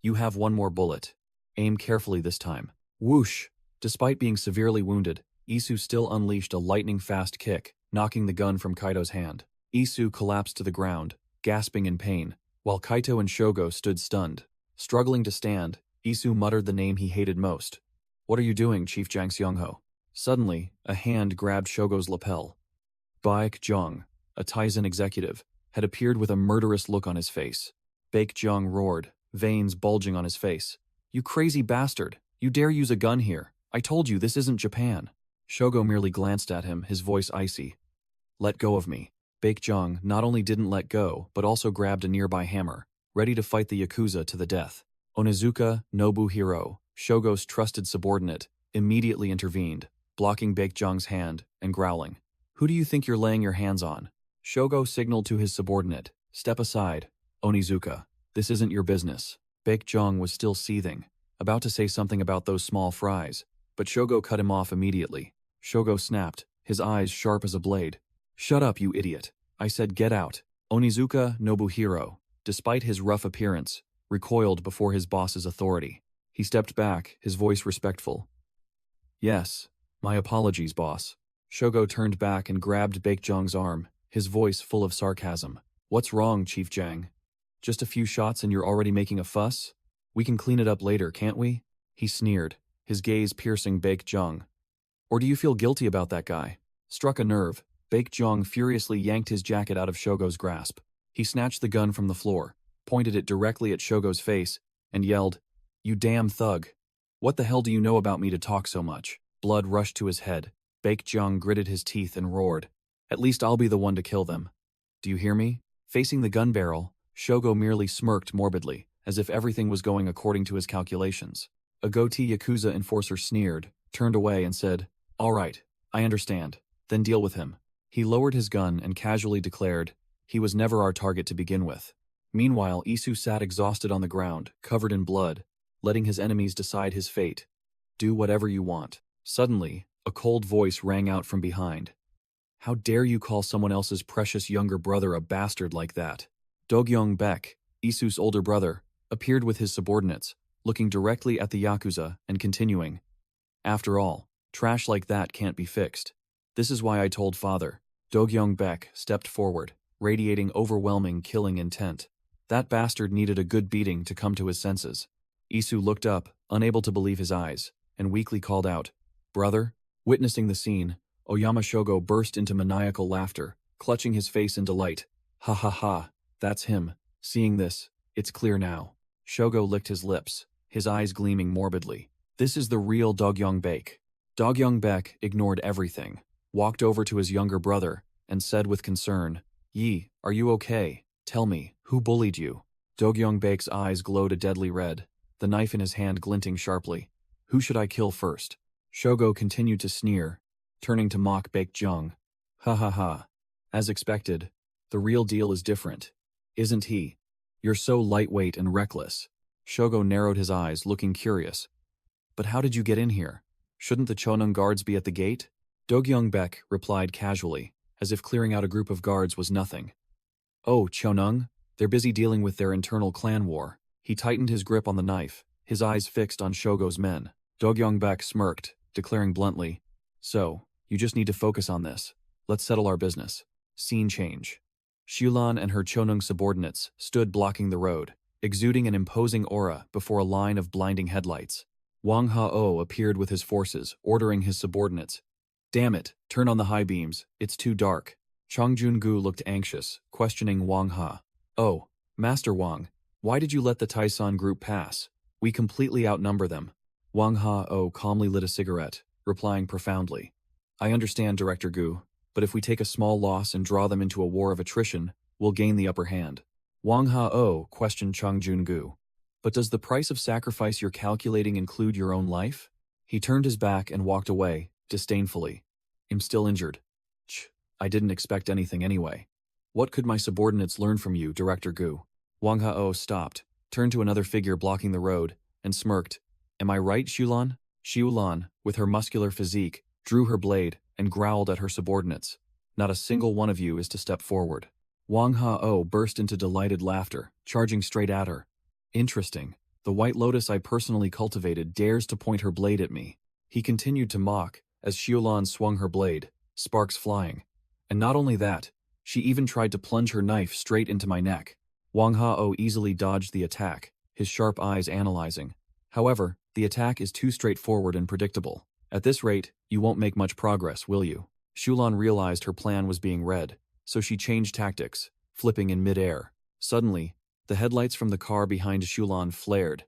"You have 1 more bullet. Aim carefully this time." Whoosh! Despite being severely wounded, Isu still unleashed a lightning-fast kick, knocking the gun from Kaito's hand. Isu collapsed to the ground, gasping in pain, while Kaito and Shogo stood stunned. Struggling to stand, Isu muttered the name he hated most. "What are you doing, Chief Jang Seongho?" Suddenly, a hand grabbed Shogo's lapel. Baek Jong, a Tizen executive, had appeared with a murderous look on his face. Baek Jong roared, veins bulging on his face. "You crazy bastard! You dare use a gun here! I told you this isn't Japan!" Shogo merely glanced at him, his voice icy. "Let go of me." Baek Jong not only didn't let go, but also grabbed a nearby hammer, ready to fight the Yakuza to the death. Onizuka Nobuhiro, Shogo's trusted subordinate, immediately intervened, blocking Baek Jong's hand and growling. "Who do you think you're laying your hands on?" Shogo signaled to his subordinate, "Step aside, Onizuka. This isn't your business." Baek Jong was still seething, about to say something about those small fries, but Shogo cut him off immediately. Shogo snapped, his eyes sharp as a blade. "Shut up, you idiot. I said get out." Onizuka Nobuhiro, despite his rough appearance, recoiled before his boss's authority. He stepped back, his voice respectful. "Yes, my apologies, boss." Shogo turned back and grabbed Baek Jong's arm, his voice full of sarcasm. "What's wrong, Chief Jang? Just a few shots and you're already making a fuss? We can clean it up later, can't we?" He sneered, his gaze piercing Baek Jong. "Or do you feel guilty about that guy?" Struck a nerve, Baek Jong furiously yanked his jacket out of Shogo's grasp. He snatched the gun from the floor, pointed it directly at Shogo's face, and yelled, "You damn thug. What the hell do you know about me to talk so much?" Blood rushed to his head. Baek Jong gritted his teeth and roared, "At least I'll be the one to kill them. Do you hear me?" Facing the gun barrel, Shogo merely smirked morbidly, as if everything was going according to his calculations. A goatee Yakuza enforcer sneered, turned away and said, "All right, I understand. Then deal with him." He lowered his gun and casually declared, "He was never our target to begin with." Meanwhile, Isu sat exhausted on the ground, covered in blood, letting his enemies decide his fate. "Do whatever you want." Suddenly, a cold voice rang out from behind. "How dare you call someone else's precious younger brother a bastard like that?" Dogyong Baek, Isu's older brother, appeared with his subordinates, looking directly at the Yakuza and continuing, "After all, trash like that can't be fixed. This is why I told father." Dogyong Baek stepped forward, radiating overwhelming killing intent. That bastard needed a good beating to come to his senses. Isu looked up, unable to believe his eyes, and weakly called out, "Brother?" Witnessing the scene, Oyama Shogo burst into maniacal laughter, clutching his face in delight. "Ha ha ha, that's him. Seeing this, it's clear now." Shogo licked his lips, his eyes gleaming morbidly. "This is the real Dogyong Baek." Dogyong Baek ignored everything, walked over to his younger brother, and said with concern, "Yi, are you okay? Tell me, who bullied you?" Dogyong Baek's eyes glowed a deadly red, the knife in his hand glinting sharply. "Who should I kill first?" Shogo continued to sneer, turning to mock Baek Jong. "Ha ha ha. As expected, the real deal is different. Isn't he? You're so lightweight and reckless." Shogo narrowed his eyes, looking curious. "But how did you get in here? Shouldn't the Chonung guards be at the gate?" Dogyong Baek replied casually, as if clearing out a group of guards was nothing. "Oh, Chonung? They're busy dealing with their internal clan war." He tightened his grip on the knife, his eyes fixed on Shogo's men. Dogyong Baek smirked, declaring bluntly, "So, you just need to focus on this. Let's settle our business." Scene change. Shulan and her Chonung subordinates stood blocking the road, exuding an imposing aura before a line of blinding headlights. Wang Hao appeared with his forces, ordering his subordinates, "Damn it, turn on the high beams, it's too dark." Chang Jungu looked anxious, questioning Wang Ha. "Oh, Master Wang, why did you let the Taisan group pass? We completely outnumber them." Wang Ha calmly lit a cigarette, replying profoundly, "I understand, Director Gu. but if we take a small loss and draw them into a war of attrition, we'll gain the upper hand. Wang Ha-o questioned Chang Jun-gu. But does the price of sacrifice you're calculating include your own life? He turned his back and walked away, disdainfully. I'm still injured. I didn't expect anything anyway. What could my subordinates learn from you, Director Gu? Wang Ha-o stopped, turned to another figure blocking the road, and smirked. Am I right, Xiulan? Xiulan, with her muscular physique, drew her blade and growled at her subordinates. Not a single one of you is to step forward. Wang Ha-o burst into delighted laughter, charging straight at her. Interesting. The White Lotus I personally cultivated dares to point her blade at me. He continued to mock, as Xiulan swung her blade, sparks flying. And not only that, she even tried to plunge her knife straight into my neck. Wang Ha-o easily dodged the attack, his sharp eyes analyzing. However, the attack is too straightforward and predictable. At this rate, you won't make much progress, will you? Xiulan realized her plan was being read, so she changed tactics, flipping in mid-air. Suddenly, the headlights from the car behind Xiulan flared,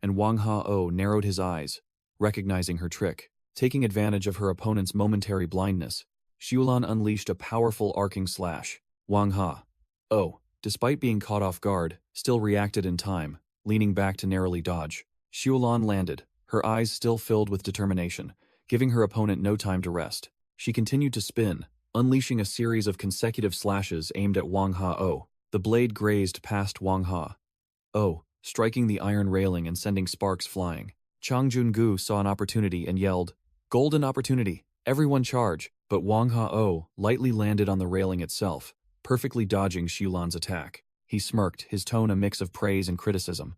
and Wang Ha-o narrowed his eyes, recognizing her trick. Taking advantage of her opponent's momentary blindness, Xiulan unleashed a powerful arcing slash. Wang Ha-o, despite being caught off guard, still reacted in time, leaning back to narrowly dodge. Xiulan landed, her eyes still filled with determination, giving her opponent no time to rest. She continued to spin, unleashing a series of consecutive slashes aimed at Wang Ha-o. The blade grazed past Wang Ha-o, striking the iron railing and sending sparks flying. Chang Jun-gu saw an opportunity and yelled, "Golden opportunity! Everyone charge!" But Wang Ha-o lightly landed on the railing itself, perfectly dodging Xiulan's attack. He smirked, his tone a mix of praise and criticism.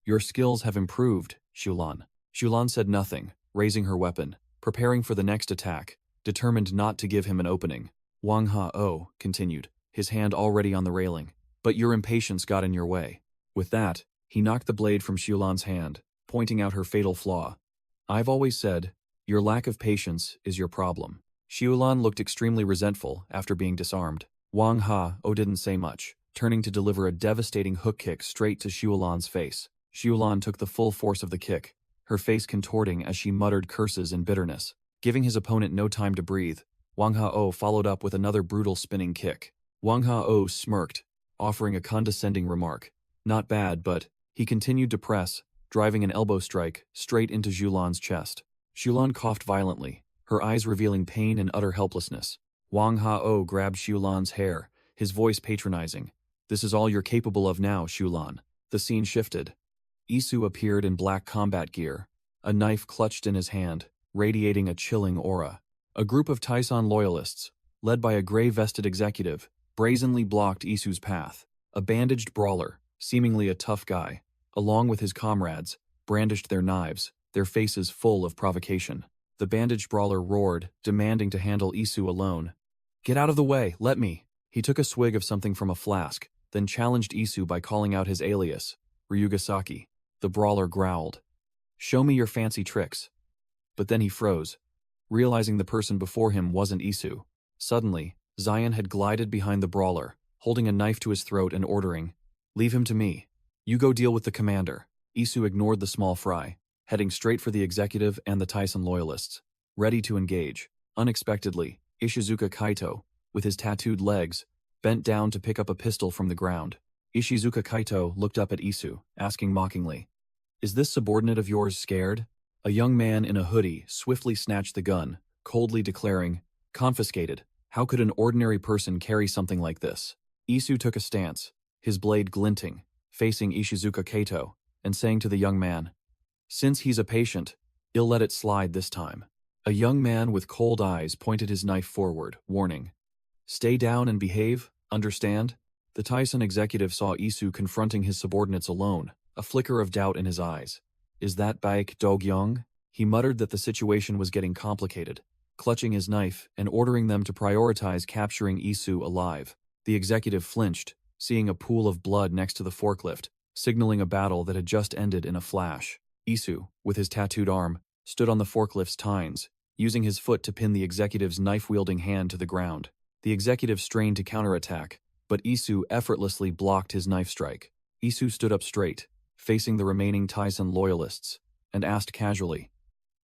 "Your skills have improved, Xiulan." Xiulan said nothing, raising her weapon, preparing for the next attack, determined not to give him an opening. Wang Ha-o continued, his hand already on the railing. "But your impatience got in your way." With that, he knocked the blade from Xiulan's hand, pointing out her fatal flaw. "I've always said, your lack of patience is your problem." Xiulan looked extremely resentful after being disarmed. Wang Ha-o didn't say much, turning to deliver a devastating hook kick straight to Xiulan's face. Xiulan took the full force of the kick, her face contorting as she muttered curses in bitterness. Giving his opponent no time to breathe, Wang Ha-o followed up with another brutal spinning kick. Wang Ha-o smirked, offering a condescending remark. Not bad, but he continued to press, driving an elbow strike straight into Xiulan's chest. Xiulan coughed violently, her eyes revealing pain and utter helplessness. Wang Ha-o grabbed Xiulan's hair, his voice patronizing. "This is all you're capable of now, Xiulan." The scene shifted. Isu appeared in black combat gear, a knife clutched in his hand, radiating a chilling aura. A group of Taishan loyalists, led by a gray-vested executive, brazenly blocked Isu's path. A bandaged brawler, seemingly a tough guy, along with his comrades, brandished their knives, their faces full of provocation. The bandaged brawler roared, demanding to handle Isu alone. "Get out of the way, let me!" He took a swig of something from a flask, then challenged Isu by calling out his alias, Ryugasaki. The brawler growled, "Show me your fancy tricks." But then he froze, realizing the person before him wasn't Isu. Suddenly, Zion had glided behind the brawler, holding a knife to his throat and ordering, "Leave him to me. You go deal with the commander." Isu ignored the small fry, heading straight for the executive and the Taishan loyalists. Ready to engage, unexpectedly, Ishizuka Kaito, with his tattooed legs, bent down to pick up a pistol from the ground. Ishizuka Kaito looked up at Isu, asking mockingly, "Is this subordinate of yours scared?" A young man in a hoodie swiftly snatched the gun, coldly declaring, "Confiscated. How could an ordinary person carry something like this?" Isu took a stance, his blade glinting, facing Ishizuka Kaito, and saying to the young man, "Since he's a patient, I'll let it slide this time." A young man with cold eyes pointed his knife forward, warning, "Stay down and behave, understand?" The Taishan executive saw Isu confronting his subordinates alone, a flicker of doubt in his eyes. "Is that Baek Dogyong?" He muttered that the situation was getting complicated, clutching his knife and ordering them to prioritize capturing Isu alive. The executive flinched, seeing a pool of blood next to the forklift, signaling a battle that had just ended in a flash. Isu, with his tattooed arm, stood on the forklift's tines, using his foot to pin the executive's knife-wielding hand to the ground. The executive strained to counterattack, but Isu effortlessly blocked his knife strike. Isu stood up straight, facing the remaining Taishan loyalists, and asked casually,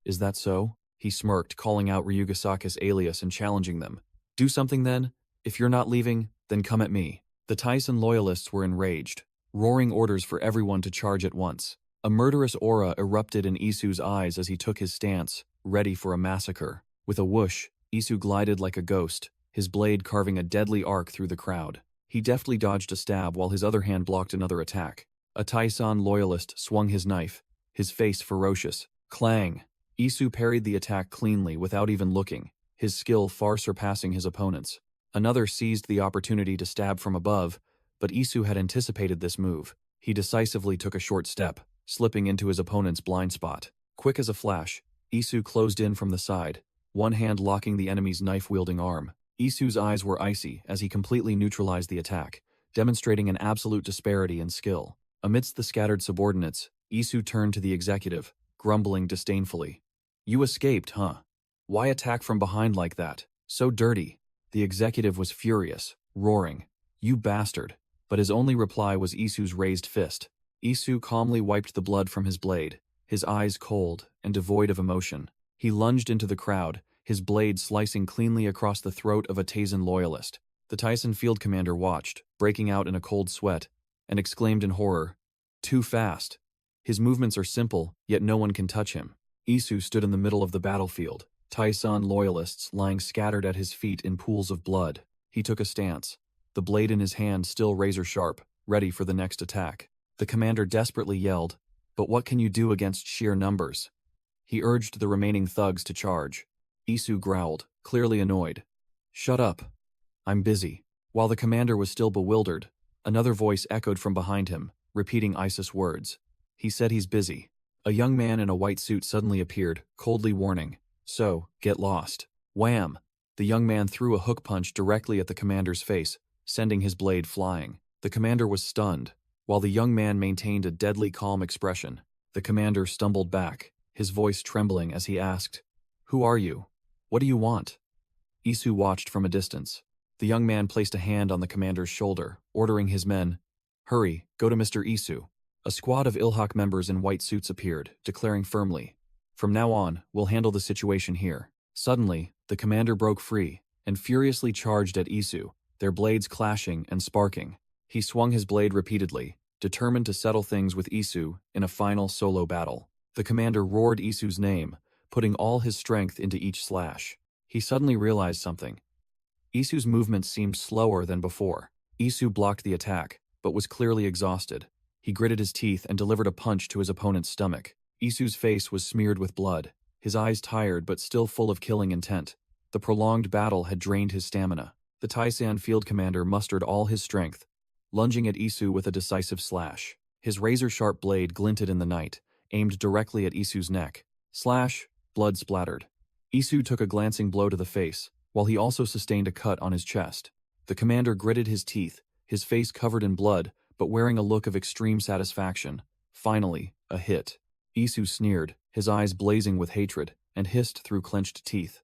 "Is that so?" He smirked, calling out Ryugasaki's alias and challenging them. Do something then? If you're not leaving, then come at me. The Tyson loyalists were enraged, roaring orders for everyone to charge at once. A murderous aura erupted in Isu's eyes as he took his stance, ready for a massacre. With a whoosh, Isu glided like a ghost, his blade carving a deadly arc through the crowd. He deftly dodged a stab while his other hand blocked another attack. A Tyson loyalist swung his knife, his face ferocious. Clang! Isu parried the attack cleanly without even looking, his skill far surpassing his opponent's. Another seized the opportunity to stab from above, but Isu had anticipated this move. He decisively took a short step, slipping into his opponent's blind spot. Quick as a flash, Isu closed in from the side, one hand locking the enemy's knife-wielding arm. Isu's eyes were icy as he completely neutralized the attack, demonstrating an absolute disparity in skill. Amidst the scattered subordinates, Isu turned to the executive, grumbling disdainfully. "You escaped, huh? Why attack from behind like that? So dirty." The executive was furious, roaring, "You bastard." But his only reply was Isu's raised fist. Isu calmly wiped the blood from his blade, his eyes cold and devoid of emotion. He lunged into the crowd, his blade slicing cleanly across the throat of a Tyson loyalist. The Tyson field commander watched, breaking out in a cold sweat, and exclaimed in horror, "Too fast. His movements are simple, yet no one can touch him." Isu stood in the middle of the battlefield, Tyson loyalists lying scattered at his feet in pools of blood. He took a stance, the blade in his hand still razor-sharp, ready for the next attack. The commander desperately yelled, "But what can you do against sheer numbers?" He urged the remaining thugs to charge. Isu growled, clearly annoyed. "Shut up. I'm busy." While the commander was still bewildered, another voice echoed from behind him, repeating Isis' words. "He said he's busy." A young man in a white suit suddenly appeared, coldly warning, "So, get lost." Wham! The young man threw a hook punch directly at the commander's face, sending his blade flying. The commander was stunned, while the young man maintained a deadly calm expression. The commander stumbled back, his voice trembling as he asked, "Who are you? What do you want?" Isu watched from a distance. The young man placed a hand on the commander's shoulder, ordering his men, "Hurry, go to Mr. Isu." A squad of Ilhak members in white suits appeared, declaring firmly, "From now on, we'll handle the situation here." Suddenly, the commander broke free and furiously charged at Isu, their blades clashing and sparking. He swung his blade repeatedly, determined to settle things with Isu in a final solo battle. The commander roared Isu's name, putting all his strength into each slash. He suddenly realized something. Isu's movements seemed slower than before. Isu blocked the attack, but was clearly exhausted. He gritted his teeth and delivered a punch to his opponent's stomach. Isu's face was smeared with blood, his eyes tired but still full of killing intent. The prolonged battle had drained his stamina. The Tyson field commander mustered all his strength, lunging at Isu with a decisive slash. His razor-sharp blade glinted in the night, aimed directly at Isu's neck. Slash, blood splattered. Isu took a glancing blow to the face, while he also sustained a cut on his chest. The commander gritted his teeth, his face covered in blood, but wearing a look of extreme satisfaction. Finally, a hit. Isu sneered, his eyes blazing with hatred, and hissed through clenched teeth,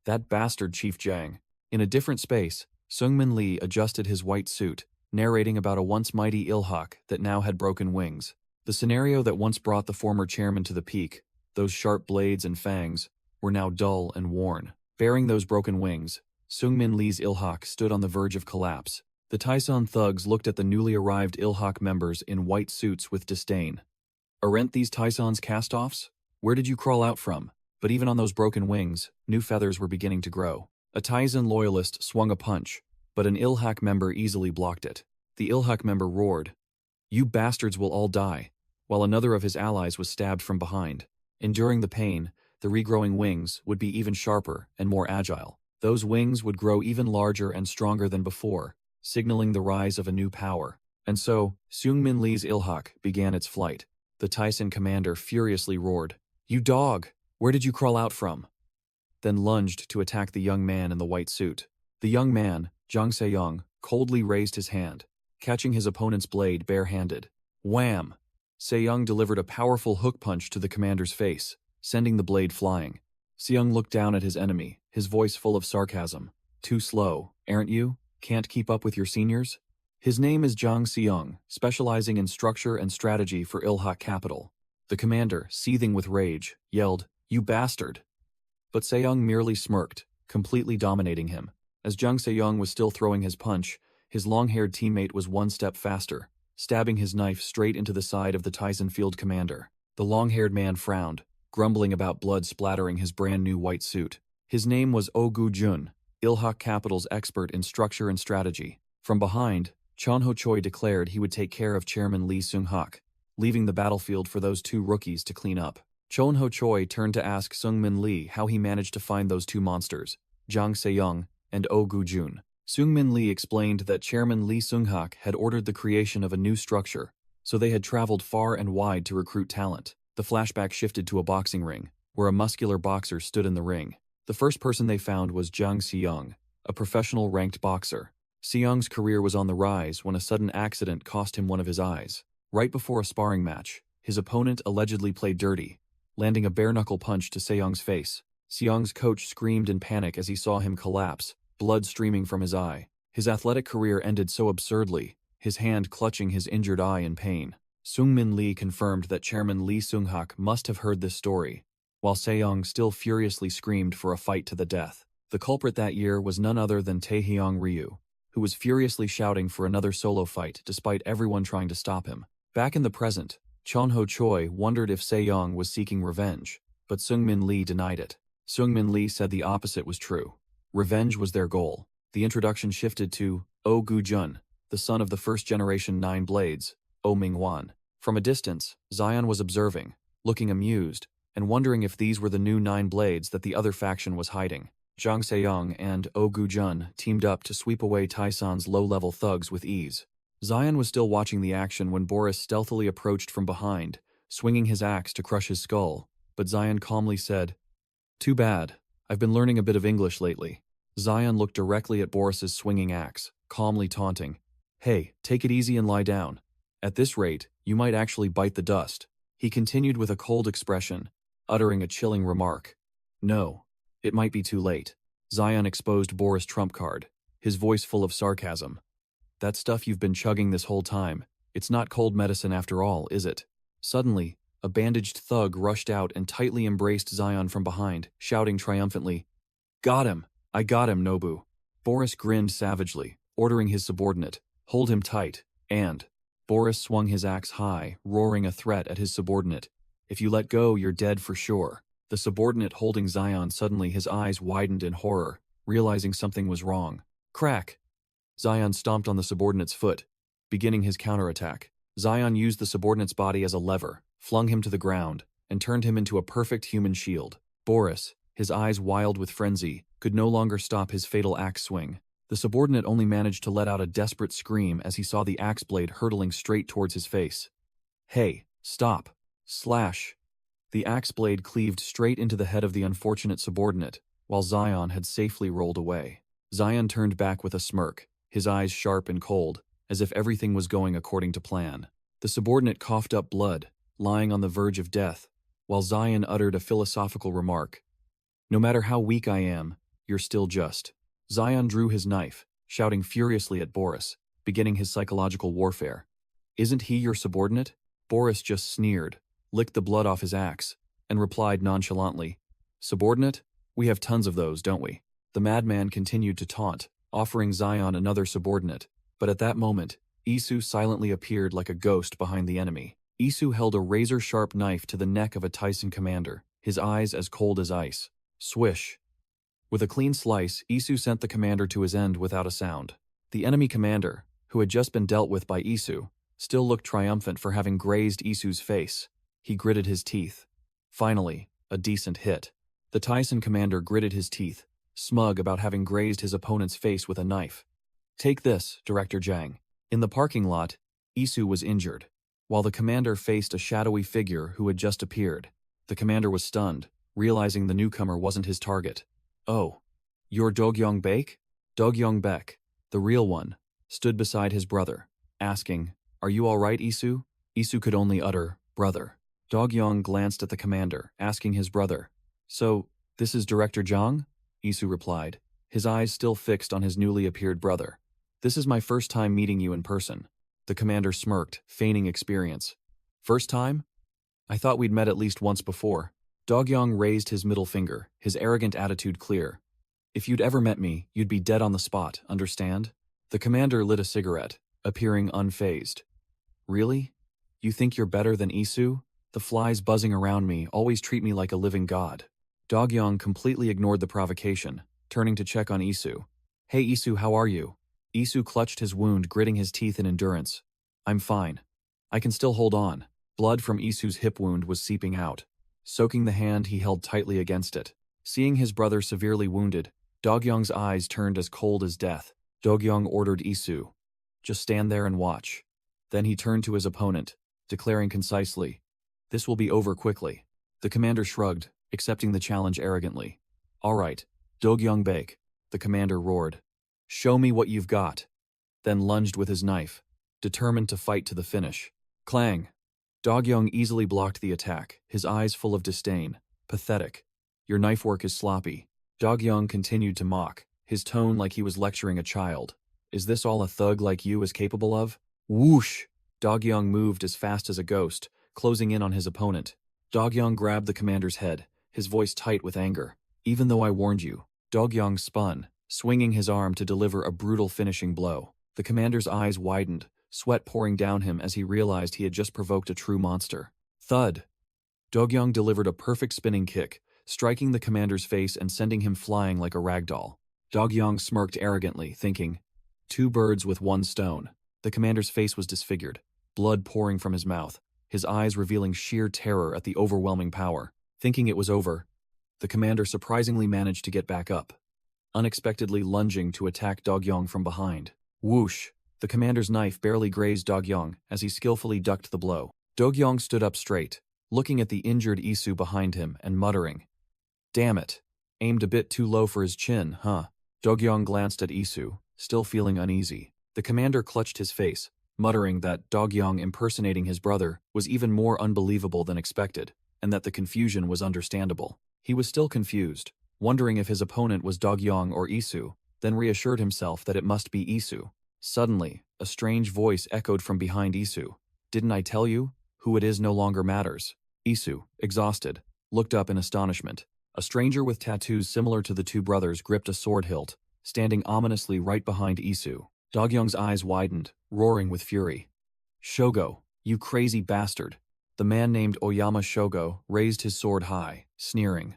"That bastard Chief Jang." In a different space, Seungmin Lee adjusted his white suit, narrating about a once mighty Ilhak that now had broken wings. The scenario that once brought the former chairman to the peak, those sharp blades and fangs, were now dull and worn. Bearing those broken wings, Seungmin Lee's Ilhak stood on the verge of collapse. The Tyson thugs looked at the newly arrived Ilhak members in white suits with disdain. "Aren't these Tyson's cast-offs? Where did you crawl out from?" But even on those broken wings, new feathers were beginning to grow. A Tyson loyalist swung a punch, but an Ilhak member easily blocked it. The Ilhak member roared, "You bastards will all die," while another of his allies was stabbed from behind. Enduring the pain, the regrowing wings would be even sharper and more agile. Those wings would grow even larger and stronger than before, signaling the rise of a new power. And so, Seungmin Lee's Ilhak began its flight. The Tyson commander furiously roared, "You dog! Where did you crawl out from?" Then lunged to attack the young man in the white suit. The young man, Jang Se-young, coldly raised his hand, catching his opponent's blade bare-handed. Wham! Se-young delivered a powerful hook punch to the commander's face, sending the blade flying. Se-young looked down at his enemy, his voice full of sarcasm. "Too slow, aren't you? Can't keep up with your seniors?" His name is Jang Se-young, specializing in structure and strategy for Ilhak Capital. The commander, seething with rage, yelled, "You bastard!" But Se-young merely smirked, completely dominating him. As Jang Se-young was still throwing his punch, his long-haired teammate was one step faster, stabbing his knife straight into the side of the Tyson field commander. The long-haired man frowned, grumbling about blood splattering his brand-new white suit. His name was Oh Gu-jun, Ilhak Capital's expert in structure and strategy. From behind, Chon Ho-choi declared he would take care of Chairman Lee Seung-hak, leaving the battlefield for those two rookies to clean up. Chon Ho-choi turned to ask Seung-min Lee how he managed to find those two monsters, Jang Se-young and Oh Gu-jun. Seung-min Lee explained that Chairman Lee Seung-hak had ordered the creation of a new structure, so they had traveled far and wide to recruit talent. The flashback shifted to a boxing ring, where a muscular boxer stood in the ring. The first person they found was Jang Se-young, a professional ranked boxer. Se-young's career was on the rise when a sudden accident cost him one of his eyes. Right before a sparring match, his opponent allegedly played dirty, landing a bare-knuckle punch to Se-young's face. Se-young's coach screamed in panic as he saw him collapse, blood streaming from his eye. His athletic career ended so absurdly, his hand clutching his injured eye in pain. Seung-min Lee confirmed that Chairman Lee Seung-hak must have heard this story, while Se-young still furiously screamed for a fight to the death. The culprit that year was none other than Taehyung Ryu, who was furiously shouting for another solo fight despite everyone trying to stop him. Back in the present, Chon Ho-choi wondered if Se-young was seeking revenge, but Seung-min Lee denied it. Seung-min Lee said the opposite was true. Revenge was their goal. The introduction shifted to Oh Gu-jun, the son of the first-generation Nine Blades, Oh Ming-wan. From a distance, Zion was observing, looking amused, and wondering if these were the new Nine Blades that the other faction was hiding. Jang Se-young and Oh Gu-jun teamed up to sweep away Taison's low-level thugs with ease. Zion was still watching the action when Boris stealthily approached from behind, swinging his axe to crush his skull, but Zion calmly said, "Too bad. I've been learning a bit of English lately." Zion looked directly at Boris's swinging axe, calmly taunting, "Hey, take it easy and lie down. At this rate, you might actually bite the dust." He continued with a cold expression, uttering a chilling remark. "No, it might be too late." Zion exposed Boris' trump card, his voice full of sarcasm. "That stuff you've been chugging this whole time, it's not cold medicine after all, is it?" Suddenly, a bandaged thug rushed out and tightly embraced Zion from behind, shouting triumphantly, "Got him! I got him, Nobu." Boris grinned savagely, ordering his subordinate, "Hold him tight," and Boris swung his axe high, roaring a threat at his subordinate. "If you let go, you're dead for sure." The subordinate holding Zion suddenly his eyes widened in horror, realizing something was wrong. Crack! Zion stomped on the subordinate's foot, beginning his counterattack. Zion used the subordinate's body as a lever, flung him to the ground, and turned him into a perfect human shield. Boris, his eyes wild with frenzy, could no longer stop his fatal axe swing. The subordinate only managed to let out a desperate scream as he saw the axe blade hurtling straight towards his face. "Hey, stop!" Slash! The axe blade cleaved straight into the head of the unfortunate subordinate, while Zion had safely rolled away. Zion turned back with a smirk, his eyes sharp and cold, as if everything was going according to plan. The subordinate coughed up blood, lying on the verge of death, while Zion uttered a philosophical remark. "No matter how weak I am, you're still just." Zion drew his knife, shouting furiously at Boris, beginning his psychological warfare. "Isn't he your subordinate?" Boris just sneered, licked the blood off his axe, and replied nonchalantly, "Subordinate? We have tons of those, don't we?" The madman continued to taunt, offering Zion another subordinate, but at that moment, Isu silently appeared like a ghost behind the enemy. Isu held a razor-sharp knife to the neck of a Tyson commander, his eyes as cold as ice. Swish! With a clean slice, Isu sent the commander to his end without a sound. The enemy commander, who had just been dealt with by Isu, still looked triumphant for having grazed Isu's face. He gritted his teeth. Finally, a decent hit. The Tyson commander gritted his teeth, smug about having grazed his opponent's face with a knife. "Take this, Director Jang." In the parking lot, Isu was injured, while the commander faced a shadowy figure who had just appeared. The commander was stunned, realizing the newcomer wasn't his target. "Oh, you're Dogyong Baek?" Dogyong Baek, the real one, stood beside his brother, asking, "Are you all right, Isu?" Isu could only utter, "Brother." Dogyong glanced at the commander, asking his brother, "So, this is Director Jang?" Isu replied, his eyes still fixed on his newly appeared brother. "This is my first time meeting you in person." The commander smirked, feigning experience. "First time? I thought we'd met at least once before." Dogyong raised his middle finger, his arrogant attitude clear. If you'd ever met me, you'd be dead on the spot, understand? The commander lit a cigarette, appearing unfazed. Really? You think you're better than Isu? The flies buzzing around me always treat me like a living god. Dogyong completely ignored the provocation, turning to check on Isu. Hey Isu, how are you? Isu clutched his wound, gritting his teeth in endurance. I'm fine. I can still hold on. Blood from Isu's hip wound was seeping out, soaking the hand he held tightly against it. Seeing his brother severely wounded, Dogyong's eyes turned as cold as death. Dogyong ordered Isu, just stand there and watch. Then he turned to his opponent, declaring concisely, this will be over quickly. The commander shrugged, accepting the challenge arrogantly. All right, Dogyong Baek, the commander roared. Show me what you've got. Then lunged with his knife, determined to fight to the finish. Clang! Dogyong easily blocked the attack, his eyes full of disdain. Pathetic. Your knife work is sloppy. Dogyong continued to mock, his tone like he was lecturing a child. Is this all a thug like you is capable of? Whoosh! Dogyong moved as fast as a ghost, closing in on his opponent. Dogyong grabbed the commander's head, his voice tight with anger. Even though I warned you. Dogyong spun, swinging his arm to deliver a brutal finishing blow. The commander's eyes widened, sweat pouring down him as he realized he had just provoked a true monster. Thud! Dogyong delivered a perfect spinning kick, striking the commander's face and sending him flying like a ragdoll. Dogyong smirked arrogantly, thinking, 2 birds with 1 stone. The commander's face was disfigured, blood pouring from his mouth, his eyes revealing sheer terror at the overwhelming power. Thinking it was over, the commander surprisingly managed to get back up, unexpectedly lunging to attack Dogyong from behind. Whoosh! The commander's knife barely grazed Dogyong as he skillfully ducked the blow. Dogyong stood up straight, looking at the injured Isu behind him and muttering, damn it, aimed a bit too low for his chin, huh? Dogyong glanced at Isu, still feeling uneasy. The commander clutched his face, muttering that Dogyong impersonating his brother was even more unbelievable than expected, and that the confusion was understandable. He was still confused, wondering if his opponent was Dogyong or Isu, then reassured himself that it must be Isu. Suddenly, a strange voice echoed from behind Isu. Didn't I tell you? Who it is no longer matters. Isu, exhausted, looked up in astonishment. A stranger with tattoos similar to the 2 brothers gripped a sword hilt, standing ominously right behind Isu. Dogyong's eyes widened, roaring with fury. Shogo, you crazy bastard. The man named Oyama Shogo raised his sword high, sneering.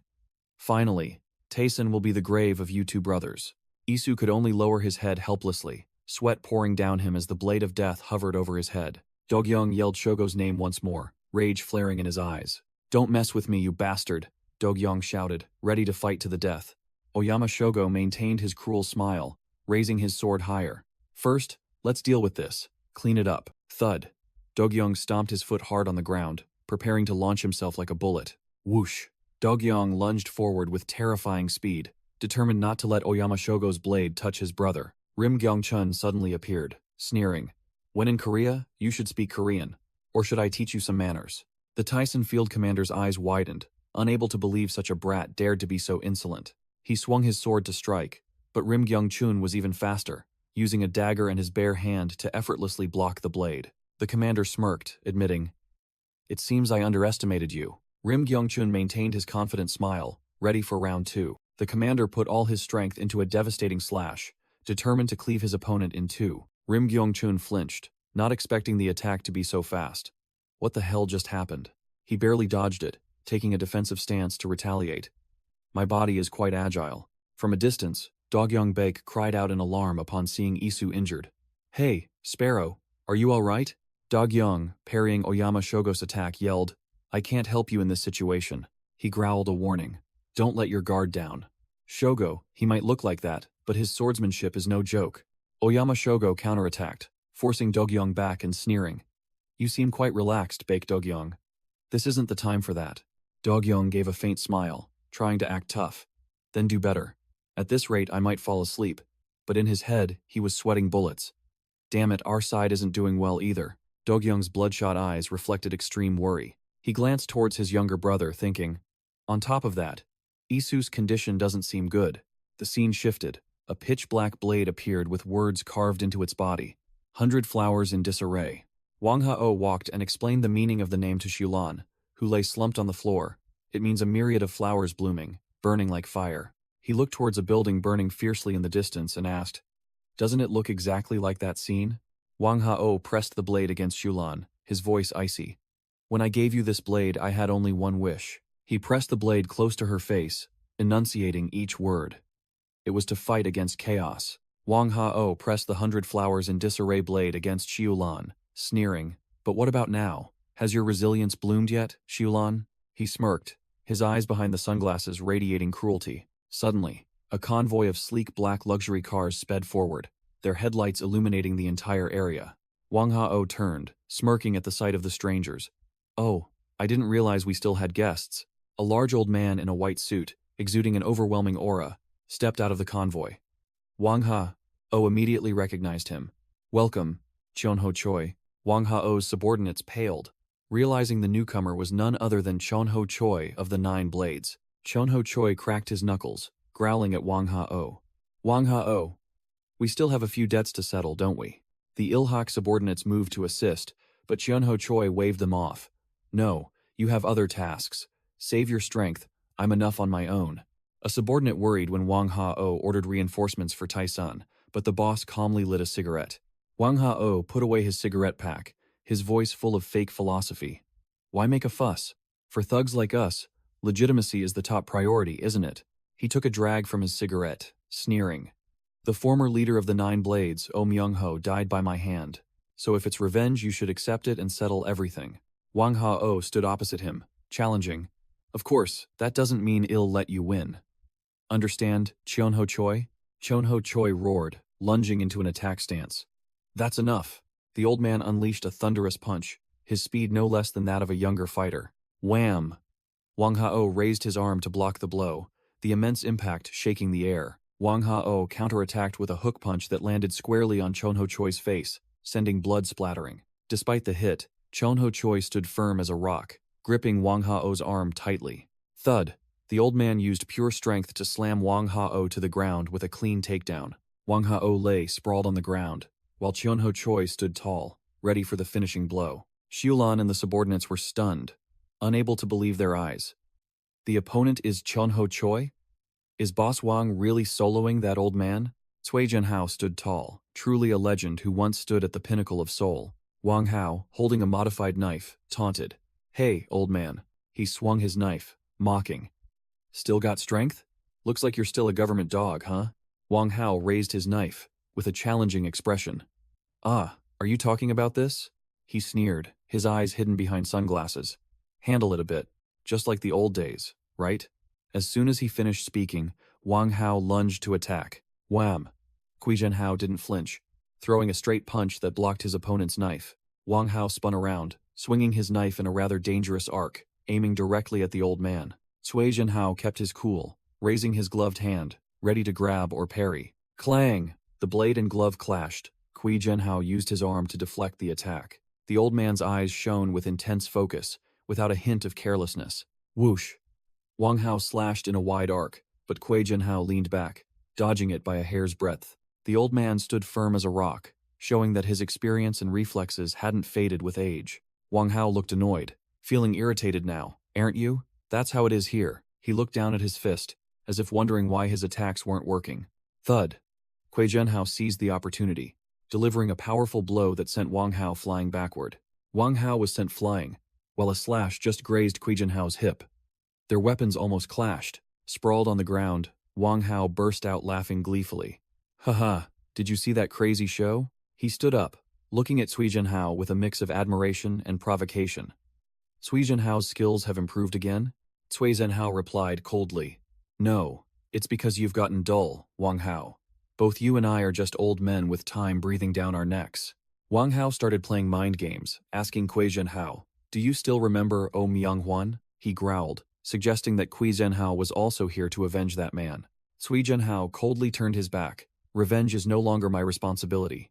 Finally, Taisen will be the grave of you 2 brothers. Isu could only lower his head helplessly, sweat pouring down him as the blade of death hovered over his head. Dogyong yelled Shogo's name once more, rage flaring in his eyes. Don't mess with me, you bastard, Dogyong shouted, ready to fight to the death. Oyama Shogo maintained his cruel smile, raising his sword higher. First, let's deal with this. Clean it up. Thud. Dogyong stomped his foot hard on the ground, preparing to launch himself like a bullet. Whoosh. Dogyong lunged forward with terrifying speed, determined not to let Oyama Shogo's blade touch his brother. Rim Gyeongchun suddenly appeared, sneering. When in Korea, you should speak Korean. Or should I teach you some manners? The Tyson field commander's eyes widened, unable to believe such a brat dared to be so insolent. He swung his sword to strike, but Rim Gyeongchun was even faster, using a dagger in his bare hand to effortlessly block the blade. The commander smirked, admitting, It seems I underestimated you. Rim Gyeongchun maintained his confident smile, ready for round 2. The commander put all his strength into a devastating slash, determined to cleave his opponent in 2. Rim Gyeongchun flinched, not expecting the attack to be so fast. What the hell just happened? He barely dodged it, taking a defensive stance to retaliate. My body is quite agile. From a distance, Dogyong Baek cried out in alarm upon seeing Isu injured. Hey, Sparrow, are you all right? Dogyong, parrying Oyama Shogo's attack, yelled, I can't help you in this situation. He growled a warning. Don't let your guard down. Shogo, he might look like that, but his swordsmanship is no joke. Oyama Shogo counterattacked, forcing Dogyong back and sneering. You seem quite relaxed, Baek Dogyong. This isn't the time for that. Dogyong gave a faint smile, trying to act tough. Then do better. At this rate I might fall asleep, but in his head he was sweating bullets. Damn it, our side isn't doing well either. Dogyong's bloodshot eyes reflected extreme worry. He glanced towards his younger brother, thinking, on top of that, Isu's condition doesn't seem good. The scene shifted. A pitch-black blade appeared with words carved into its body. 100 flowers in disarray. Wang Hao walked and explained the meaning of the name to Shulan, who lay slumped on the floor. It means a myriad of flowers blooming, burning like fire. He looked towards a building burning fiercely in the distance and asked, "Doesn't it look exactly like that scene?" Wang Hao pressed the blade against Shulan, his voice icy. "When I gave you this blade, I had only one wish." He pressed the blade close to her face, enunciating each word. It was to fight against chaos. Wang Hao pressed the 100 flowers in disarray blade against Xiulan, sneering, "But what about now? Has your resilience bloomed yet, Xiulan?" He smirked, his eyes behind the sunglasses radiating cruelty. Suddenly, a convoy of sleek black luxury cars sped forward, their headlights illuminating the entire area. Wang Hao turned, smirking at the sight of the strangers. "Oh, I didn't realize we still had guests." A large old man in a white suit, exuding an overwhelming aura, stepped out of the convoy. Wang Hao immediately recognized him. "Welcome, Chonho Choi." Wang Hao's subordinates paled, realizing the newcomer was none other than Chonho Choi of the 9 Blades. Chonho Choi cracked his knuckles, growling at Wang Hao. "Wang Hao, we still have a few debts to settle, don't we?" The Ilhak subordinates moved to assist, but Chonho Choi waved them off. "No, you have other tasks. Save your strength, I'm enough on my own." A subordinate worried when Wang Hao ordered reinforcements for Taisun, but the boss calmly lit a cigarette. Wang Hao put away his cigarette pack, his voice full of fake philosophy. "Why make a fuss? For thugs like us, legitimacy is the top priority, isn't it?" He took a drag from his cigarette, sneering. "The former leader of the 9 Blades, Myung-ho, died by my hand. So if it's revenge, you should accept it and settle everything." Wang Hao stood opposite him, challenging. "Of course, that doesn't mean I'll let you win. Understand, Chonho Choi?" Chonho Choi roared, lunging into an attack stance. "That's enough." The old man unleashed a thunderous punch, his speed no less than that of a younger fighter. Wham! Wang Hao raised his arm to block the blow, the immense impact shaking the air. Wang Hao counterattacked with a hook punch that landed squarely on Chonho Choi's face, sending blood splattering. Despite the hit, Chonho Choi stood firm as a rock, gripping Wang Hao's arm tightly. Thud! The old man used pure strength to slam Wang Hao to the ground with a clean takedown. Wang Hao lay sprawled on the ground, while Chonho Choi stood tall, ready for the finishing blow. Xiulan and the subordinates were stunned, unable to believe their eyes. The opponent is Chonho Choi? Is Boss Wang really soloing that old man? Cui Jianhao stood tall, truly a legend who once stood at the pinnacle of Seoul. Wang Hao, holding a modified knife, taunted. "Hey, old man." He swung his knife, mocking. "Still got strength? Looks like you're still a government dog, huh?" Wang Hao raised his knife, with a challenging expression. "Ah, are you talking about this?" He sneered, his eyes hidden behind sunglasses. "Handle it a bit, just like the old days, right?" As soon as he finished speaking, Wang Hao lunged to attack. Wham! Cui Jianhao didn't flinch, throwing a straight punch that blocked his opponent's knife. Wang Hao spun around, swinging his knife in a rather dangerous arc, aiming directly at the old man. Cui Jianhao kept his cool, raising his gloved hand, ready to grab or parry. Clang! The blade and glove clashed. Cui Jianhao used his arm to deflect the attack. The old man's eyes shone with intense focus, without a hint of carelessness. Whoosh! Wang Hao slashed in a wide arc, but Cui Jianhao leaned back, dodging it by a hair's breadth. The old man stood firm as a rock, showing that his experience and reflexes hadn't faded with age. Wang Hao looked annoyed, feeling irritated now. "Aren't you? That's how it is here." He looked down at his fist, as if wondering why his attacks weren't working. Thud! Cui Jianhao seized the opportunity, delivering a powerful blow that sent Wang Hao flying backward. Wang Hao was sent flying, while a slash just grazed Cui Jianhao's hip. Their weapons almost clashed. Sprawled on the ground, Wang Hao burst out laughing gleefully. "Haha, did you see that crazy show?" He stood up, looking at Cui Jianhao with a mix of admiration and provocation. "Cui Jianhao's skills have improved again?" Cui Jianhao replied coldly. "No, it's because you've gotten dull, Wang Hao. Both you and I are just old men with time breathing down our necks." Wang Hao started playing mind games, asking Cui Jianhao, "Do you still remember Myung-hwan?" He growled, suggesting that Cui Jianhao was also here to avenge that man. Cui Jianhao coldly turned his back. "Revenge is no longer my responsibility."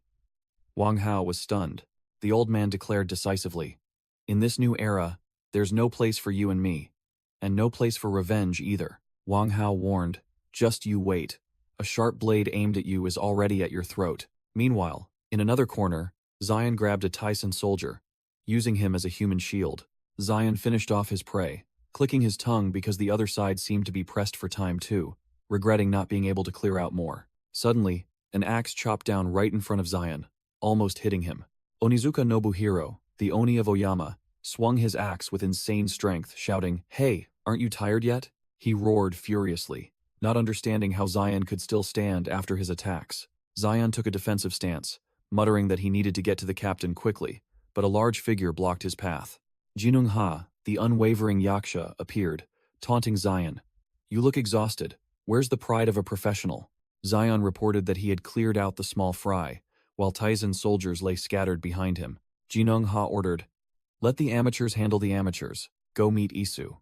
Wang Hao was stunned. The old man declared decisively, "In this new era, there's no place for you and me. And no place for revenge either." Wang Hao warned, "Just you wait. A sharp blade aimed at you is already at your throat." Meanwhile, in another corner, Zion grabbed a Tyson soldier, using him as a human shield. Zion finished off his prey, clicking his tongue because the other side seemed to be pressed for time too. regretting not being able to clear out more. Suddenly, an axe chopped down right in front of Zion, almost hitting him. Onizuka Nobuhiro, the Oni of Oyama, swung his axe with insane strength, shouting, "Hey, aren't you tired yet?" He roared furiously, not understanding how Zion could still stand after his attacks. Zion took a defensive stance, muttering that he needed to get to the captain quickly, but a large figure blocked his path. Jinung-ha, the unwavering Yaksha, appeared, taunting Zion. "You look exhausted. Where's the pride of a professional?" Zion reported that he had cleared out the small fry, while Taizen soldiers lay scattered behind him. Jinung-ha ordered, "Let the amateurs handle the amateurs. Go meet Isu."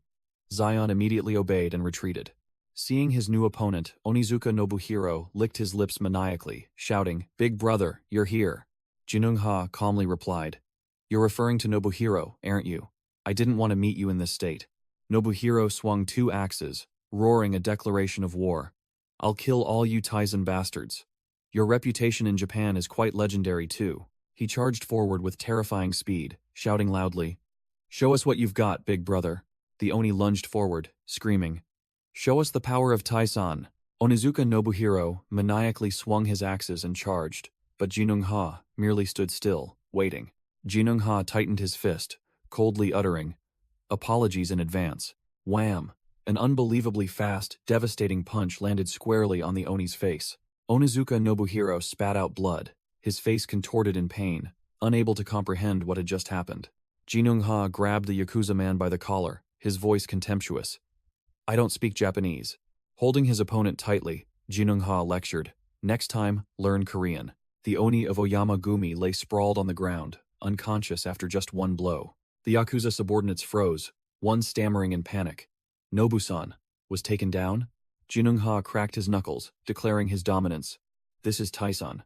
Zion immediately obeyed and retreated. Seeing his new opponent, Onizuka Nobuhiro licked his lips maniacally, shouting, "Big brother, you're here." Jinung-ha calmly replied, "You're referring to Nobuhiro, aren't you? I didn't want to meet you in this state." Nobuhiro swung 2 axes, roaring a declaration of war. "I'll kill all you Taizen bastards. Your reputation in Japan is quite legendary too." He charged forward with terrifying speed, shouting loudly, "Show us what you've got, big brother." The Oni lunged forward, screaming, "Show us the power of Taisan." Onizuka Nobuhiro maniacally swung his axes and charged, but Jinung-ha merely stood still, waiting. Jinung-ha tightened his fist, coldly uttering, "Apologies in advance." Wham! An unbelievably fast, devastating punch landed squarely on the Oni's face. Onizuka Nobuhiro spat out blood, his face contorted in pain, unable to comprehend what had just happened. Jinung-ha grabbed the Yakuza man by the collar, his voice contemptuous. "I don't speak Japanese." Holding his opponent tightly, Jinung-ha lectured, "Next time, learn Korean." The Oni of Oyama Gumi lay sprawled on the ground, unconscious after just one blow. The Yakuza subordinates froze, one stammering in panic. "Nobu-san was taken down?" Jinung-ha cracked his knuckles, declaring his dominance. "This is Taisan.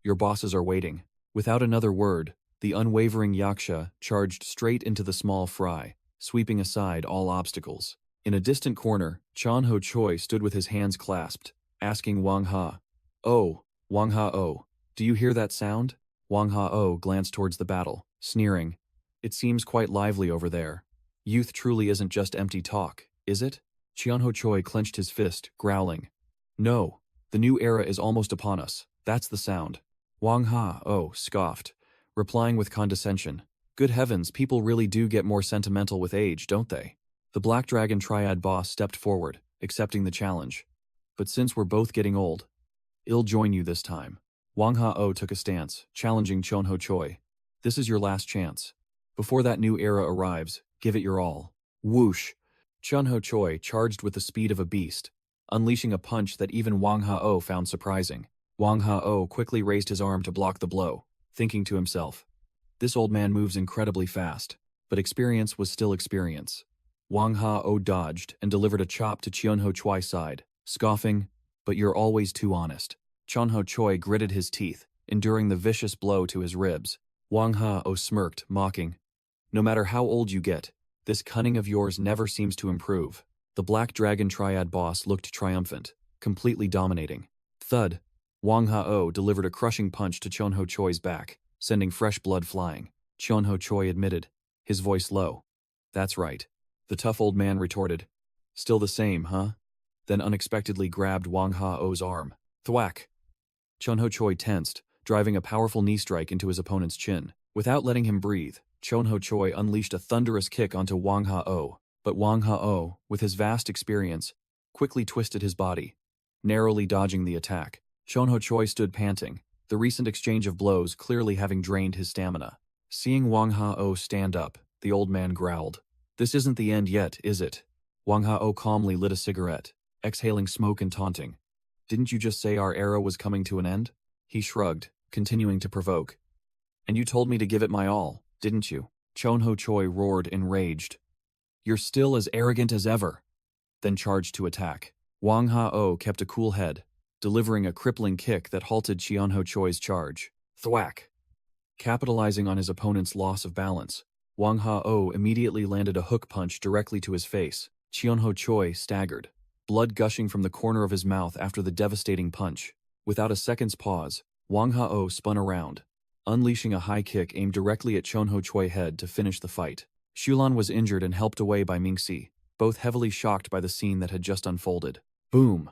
Your bosses are waiting." Without another word, the unwavering Yaksha charged straight into the small fry, sweeping aside all obstacles. In a distant corner, Chan Ho Choi stood with his hands clasped, asking Wang Ha, "Oh, Wang Ha-oh, do you hear that sound?" Wang Ha-oh glanced towards the battle, sneering, "It seems quite lively over there. Youth truly isn't just empty talk, is it?" Chan Ho Choi clenched his fist, growling, "No, the new era is almost upon us. That's the sound." Wang Ha-oh scoffed, replying with condescension, "Good heavens, people really do get more sentimental with age, don't they?" The Black Dragon Triad boss stepped forward, accepting the challenge. "But since we're both getting old, I'll join you this time." Wang Ha-oh took a stance, challenging Chan Ho Choi. "This is your last chance. Before that new era arrives, give it your all." Whoosh! Chan Ho Choi charged with the speed of a beast, unleashing a punch that even Wang Ha-oh found surprising. Wang Ha-oh quickly raised his arm to block the blow, thinking to himself, "This old man moves incredibly fast," but experience was still experience. Wang Ha-oh dodged and delivered a chop to Chan Ho Choi's side, scoffing, "But you're always too honest." Chan Ho Choi gritted his teeth, enduring the vicious blow to his ribs. Wang Ha-oh smirked, mocking, "No matter how old you get, this cunning of yours never seems to improve." The Black Dragon Triad boss looked triumphant, completely dominating. Thud! Wang Ha-oh delivered a crushing punch to Chan Ho Choi's back, sending fresh blood flying. Chan Ho Choi admitted, his voice low, "That's right." The tough old man retorted, "Still the same, huh?" Then unexpectedly grabbed Wang Ha-oh's arm. Thwack! Chan Ho Choi tensed, driving a powerful knee strike into his opponent's chin. Without letting him breathe, Chan Ho Choi unleashed a thunderous kick onto Wang Ha-oh, but Wang Ha-oh, with his vast experience, quickly twisted his body, narrowly dodging the attack. Chan Ho Choi stood panting, the recent exchange of blows clearly having drained his stamina. Seeing Wang Ha-oh stand up, the old man growled, "This isn't the end yet, is it?" Wang Ha-oh calmly lit a cigarette, exhaling smoke and taunting. "Didn't you just say our era was coming to an end?" He shrugged, continuing to provoke. "And you told me to give it my all, didn't you?" Chan Ho Choi roared, enraged. "You're still as arrogant as ever," then charged to attack. Wang Ha-oh kept a cool head, delivering a crippling kick that halted Chan Ho Choi's charge. Thwack! Capitalizing on his opponent's loss of balance, Wang Ha-oh immediately landed a hook punch directly to his face. Chan Ho Choi staggered, blood gushing from the corner of his mouth after the devastating punch. Without a second's pause, Wang Ha-oh spun around, unleashing a high kick aimed directly at Chan Ho Choi's head to finish the fight. Shulan was injured and helped away by Mingxi, both heavily shocked by the scene that had just unfolded. Boom!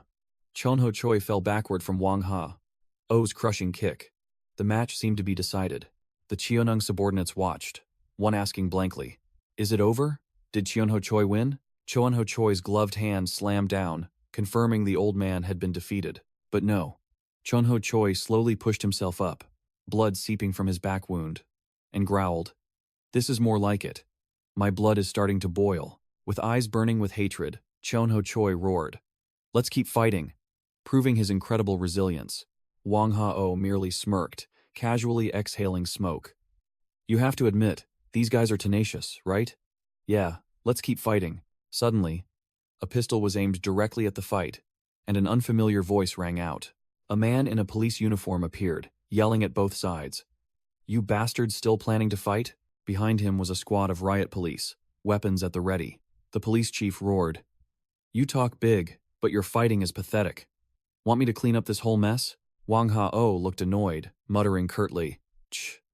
Chonho Choi fell backward from Wang Ha's crushing kick. The match seemed to be decided. The Cheonung subordinates watched, one asking blankly, "Is it over? Did Cheonho Choi win?" Cheonho Choi's gloved hand slammed down, confirming the old man had been defeated. But no. Cheonho Choi slowly pushed himself up, blood seeping from his back wound, and growled, "This is more like it. My blood is starting to boil." With eyes burning with hatred, Cheonho Choi roared, "Let's keep fighting." Proving his incredible resilience, Wang Hao merely smirked, casually exhaling smoke. "You have to admit, these guys are tenacious, right?" "Yeah, let's keep fighting." Suddenly, a pistol was aimed directly at the fight, and an unfamiliar voice rang out. A man in a police uniform appeared, yelling at both sides. "You bastards still planning to fight?" Behind him was a squad of riot police, weapons at the ready. The police chief roared, "You talk big, but your fighting is pathetic. Want me to clean up this whole mess?" Wang Hao looked annoyed, muttering curtly,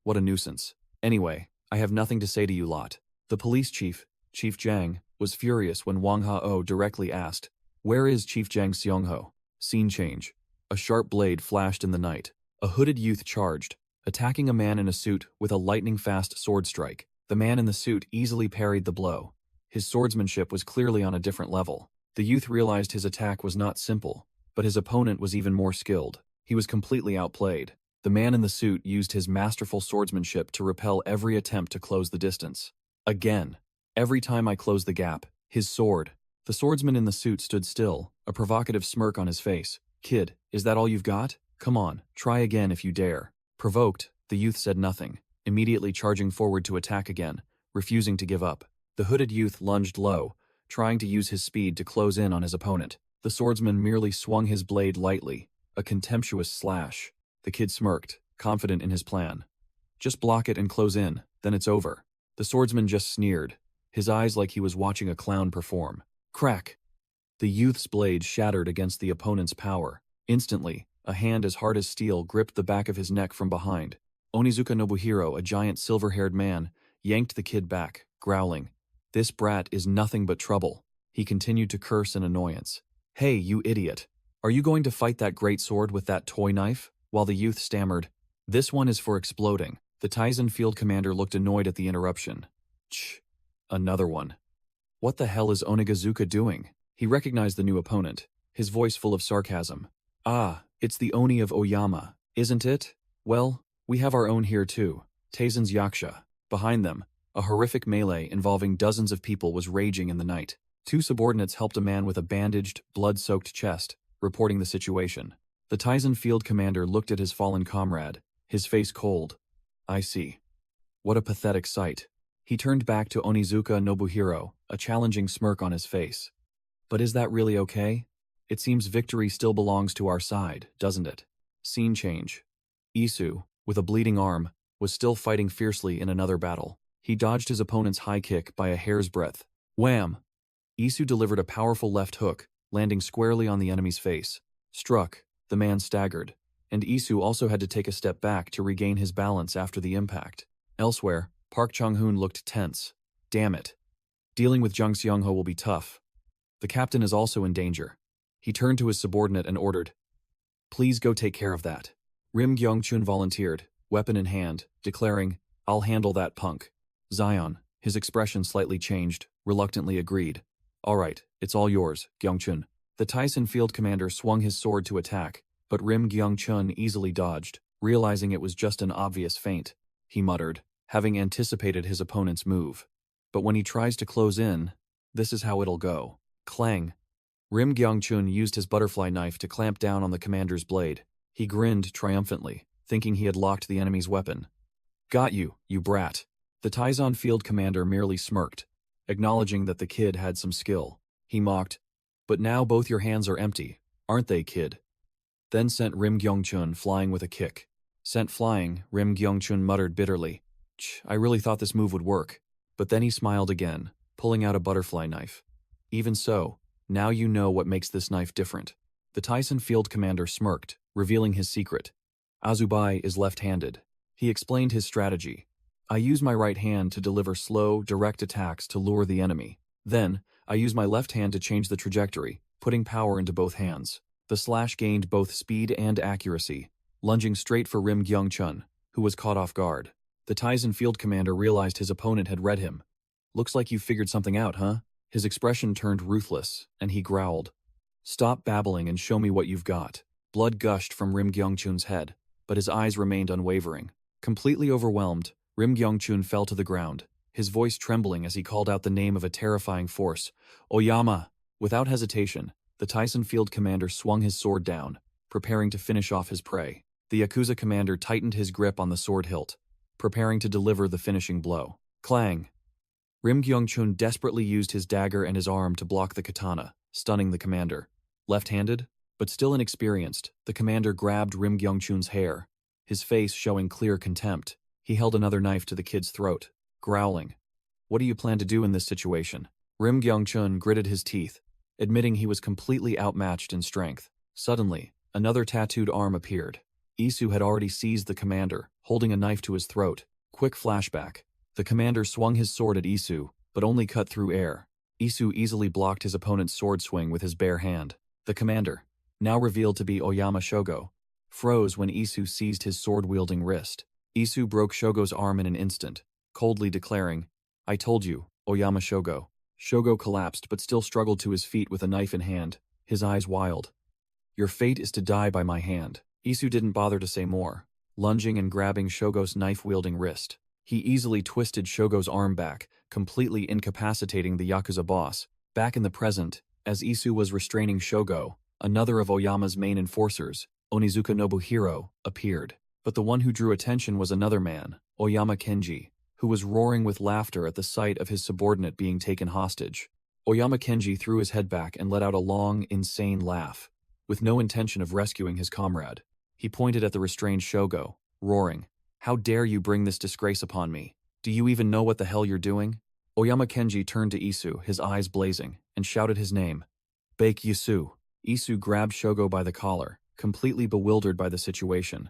What a nuisance. Anyway, I have nothing to say to you lot." The police chief, Chief Jiang, was furious when Wang Hao directly asked, "Where is Chief Jiang Seongho?" Scene change. A sharp blade flashed in the night. A hooded youth charged, attacking a man in a suit with a lightning-fast sword strike. The man in the suit easily parried the blow. His swordsmanship was clearly on a different level. The youth realized his attack was not simple, but his opponent was even more skilled. He was completely outplayed. The man in the suit used his masterful swordsmanship to repel every attempt to close the distance. Again. Every time I closed the gap, his sword. The swordsman in the suit stood still, a provocative smirk on his face. "Kid, is that all you've got? Come on, try again if you dare." Provoked, the youth said nothing, immediately charging forward to attack again, refusing to give up. The hooded youth lunged low, trying to use his speed to close in on his opponent. The swordsman merely swung his blade lightly, a contemptuous slash. The kid smirked, confident in his plan. "Just block it and close in, then it's over." The swordsman just sneered, his eyes like he was watching a clown perform. Crack! The youth's blade shattered against the opponent's power. Instantly, a hand as hard as steel gripped the back of his neck from behind. Onizuka Nobuhiro, a giant silver-haired man, yanked the kid back, growling, "This brat is nothing but trouble." He continued to curse in annoyance. "Hey, you idiot. Are you going to fight that great sword with that toy knife?" While the youth stammered, "This one is for exploding." The Tizen field commander looked annoyed at the interruption. Another one. What the hell is Onigazuka doing? He recognized the new opponent, his voice full of sarcasm. "Ah, it's the Oni of Oyama, isn't it? Well, we have our own here too. Taizen's Yaksha." Behind them, a horrific melee involving dozens of people was raging in the night. Two subordinates helped a man with a bandaged, blood-soaked chest, reporting the situation. The Tizen field commander looked at his fallen comrade, his face cold. "I see. What a pathetic sight." He turned back to Onizuka Nobuhiro, a challenging smirk on his face. "But is that really okay? It seems victory still belongs to our side, doesn't it?" Scene change. Isu, with a bleeding arm, was still fighting fiercely in another battle. He dodged his opponent's high kick by a hair's breadth. Wham! Isu delivered a powerful left hook, landing squarely on the enemy's face. Struck, the man staggered, and Isu also had to take a step back to regain his balance after the impact. Elsewhere, Park Chung-hoon looked tense. Damn it. Dealing with Jung Seong-ho will be tough. The captain is also in danger. He turned to his subordinate and ordered, "Please go take care of that." Rim Gyeong-chun volunteered, weapon in hand, declaring, "I'll handle that punk." Zion, his expression slightly changed, reluctantly agreed. "All right, it's all yours, Gyeong-chun." The Tyson field commander swung his sword to attack, but Rim Gyeong-chun easily dodged, realizing it was just an obvious feint. He muttered, having anticipated his opponent's move. But when he tries to close in, this is how it'll go. Clang. Rim Gyeong-chun used his butterfly knife to clamp down on the commander's blade. He grinned triumphantly, thinking he had locked the enemy's weapon. "Got you, you brat." The Taizan field commander merely smirked, acknowledging that the kid had some skill. He mocked, "But now both your hands are empty, aren't they, kid?" Then sent Rim Gyeong-chun flying with a kick. Sent flying, Rim Gyeong-chun muttered bitterly, I really thought this move would work." But then he smiled again, pulling out a butterfly knife. "Even so, now you know what makes this knife different." The Tyson field commander smirked, revealing his secret. Azubai is left-handed. He explained his strategy. "I use my right hand to deliver slow, direct attacks to lure the enemy. Then, I use my left hand to change the trajectory, putting power into both hands. The slash gained both speed and accuracy, lunging straight for Rim Gyung-chun, who was caught off guard. The Tizen field commander realized his opponent had read him. "Looks like you figured something out, huh?" His expression turned ruthless, and he growled. "Stop babbling and show me what you've got." Blood gushed from Rim Gyung-chun's head, but his eyes remained unwavering. Completely overwhelmed, Rim Gyung-chun fell to the ground, his voice trembling as he called out the name of a terrifying force. "Oyama!" Without hesitation, the Tyson field commander swung his sword down, preparing to finish off his prey. The Yakuza commander tightened his grip on the sword hilt, preparing to deliver the finishing blow. Clang! Rim Gyung-chun desperately used his dagger and his arm to block the katana, stunning the commander. Left-handed, but still inexperienced, the commander grabbed Rim Gyung-chun's hair, his face showing clear contempt. He held another knife to the kid's throat, growling. "What do you plan to do in this situation?" Rim Gyung-chun gritted his teeth, admitting he was completely outmatched in strength. Suddenly, another tattooed arm appeared. Isu had already seized the commander, holding a knife to his throat. Quick flashback. The commander swung his sword at Isu, but only cut through air. Isu easily blocked his opponent's sword swing with his bare hand. The commander, now revealed to be Oyama Shogo, froze when Isu seized his sword-wielding wrist. Isu broke Shogo's arm in an instant, coldly declaring, "I told you, Oyama Shogo." Shogo collapsed but still struggled to his feet with a knife in hand, his eyes wild. "Your fate is to die by my hand." Isu didn't bother to say more, lunging and grabbing Shogo's knife-wielding wrist. He easily twisted Shogo's arm back, completely incapacitating the Yakuza boss. Back in the present, as Isu was restraining Shogo, another of Oyama's main enforcers, Onizuka Nobuhiro, appeared. But the one who drew attention was another man, Oyama Kenji, who was roaring with laughter at the sight of his subordinate being taken hostage. Oyama Kenji threw his head back and let out a long, insane laugh, with no intention of rescuing his comrade. He pointed at the restrained Shogo, roaring, "How dare you bring this disgrace upon me? Do you even know what the hell you're doing?" Oyama Kenji turned to Isu, his eyes blazing, and shouted his name. "Bake Isu." Isu grabbed Shogo by the collar, completely bewildered by the situation.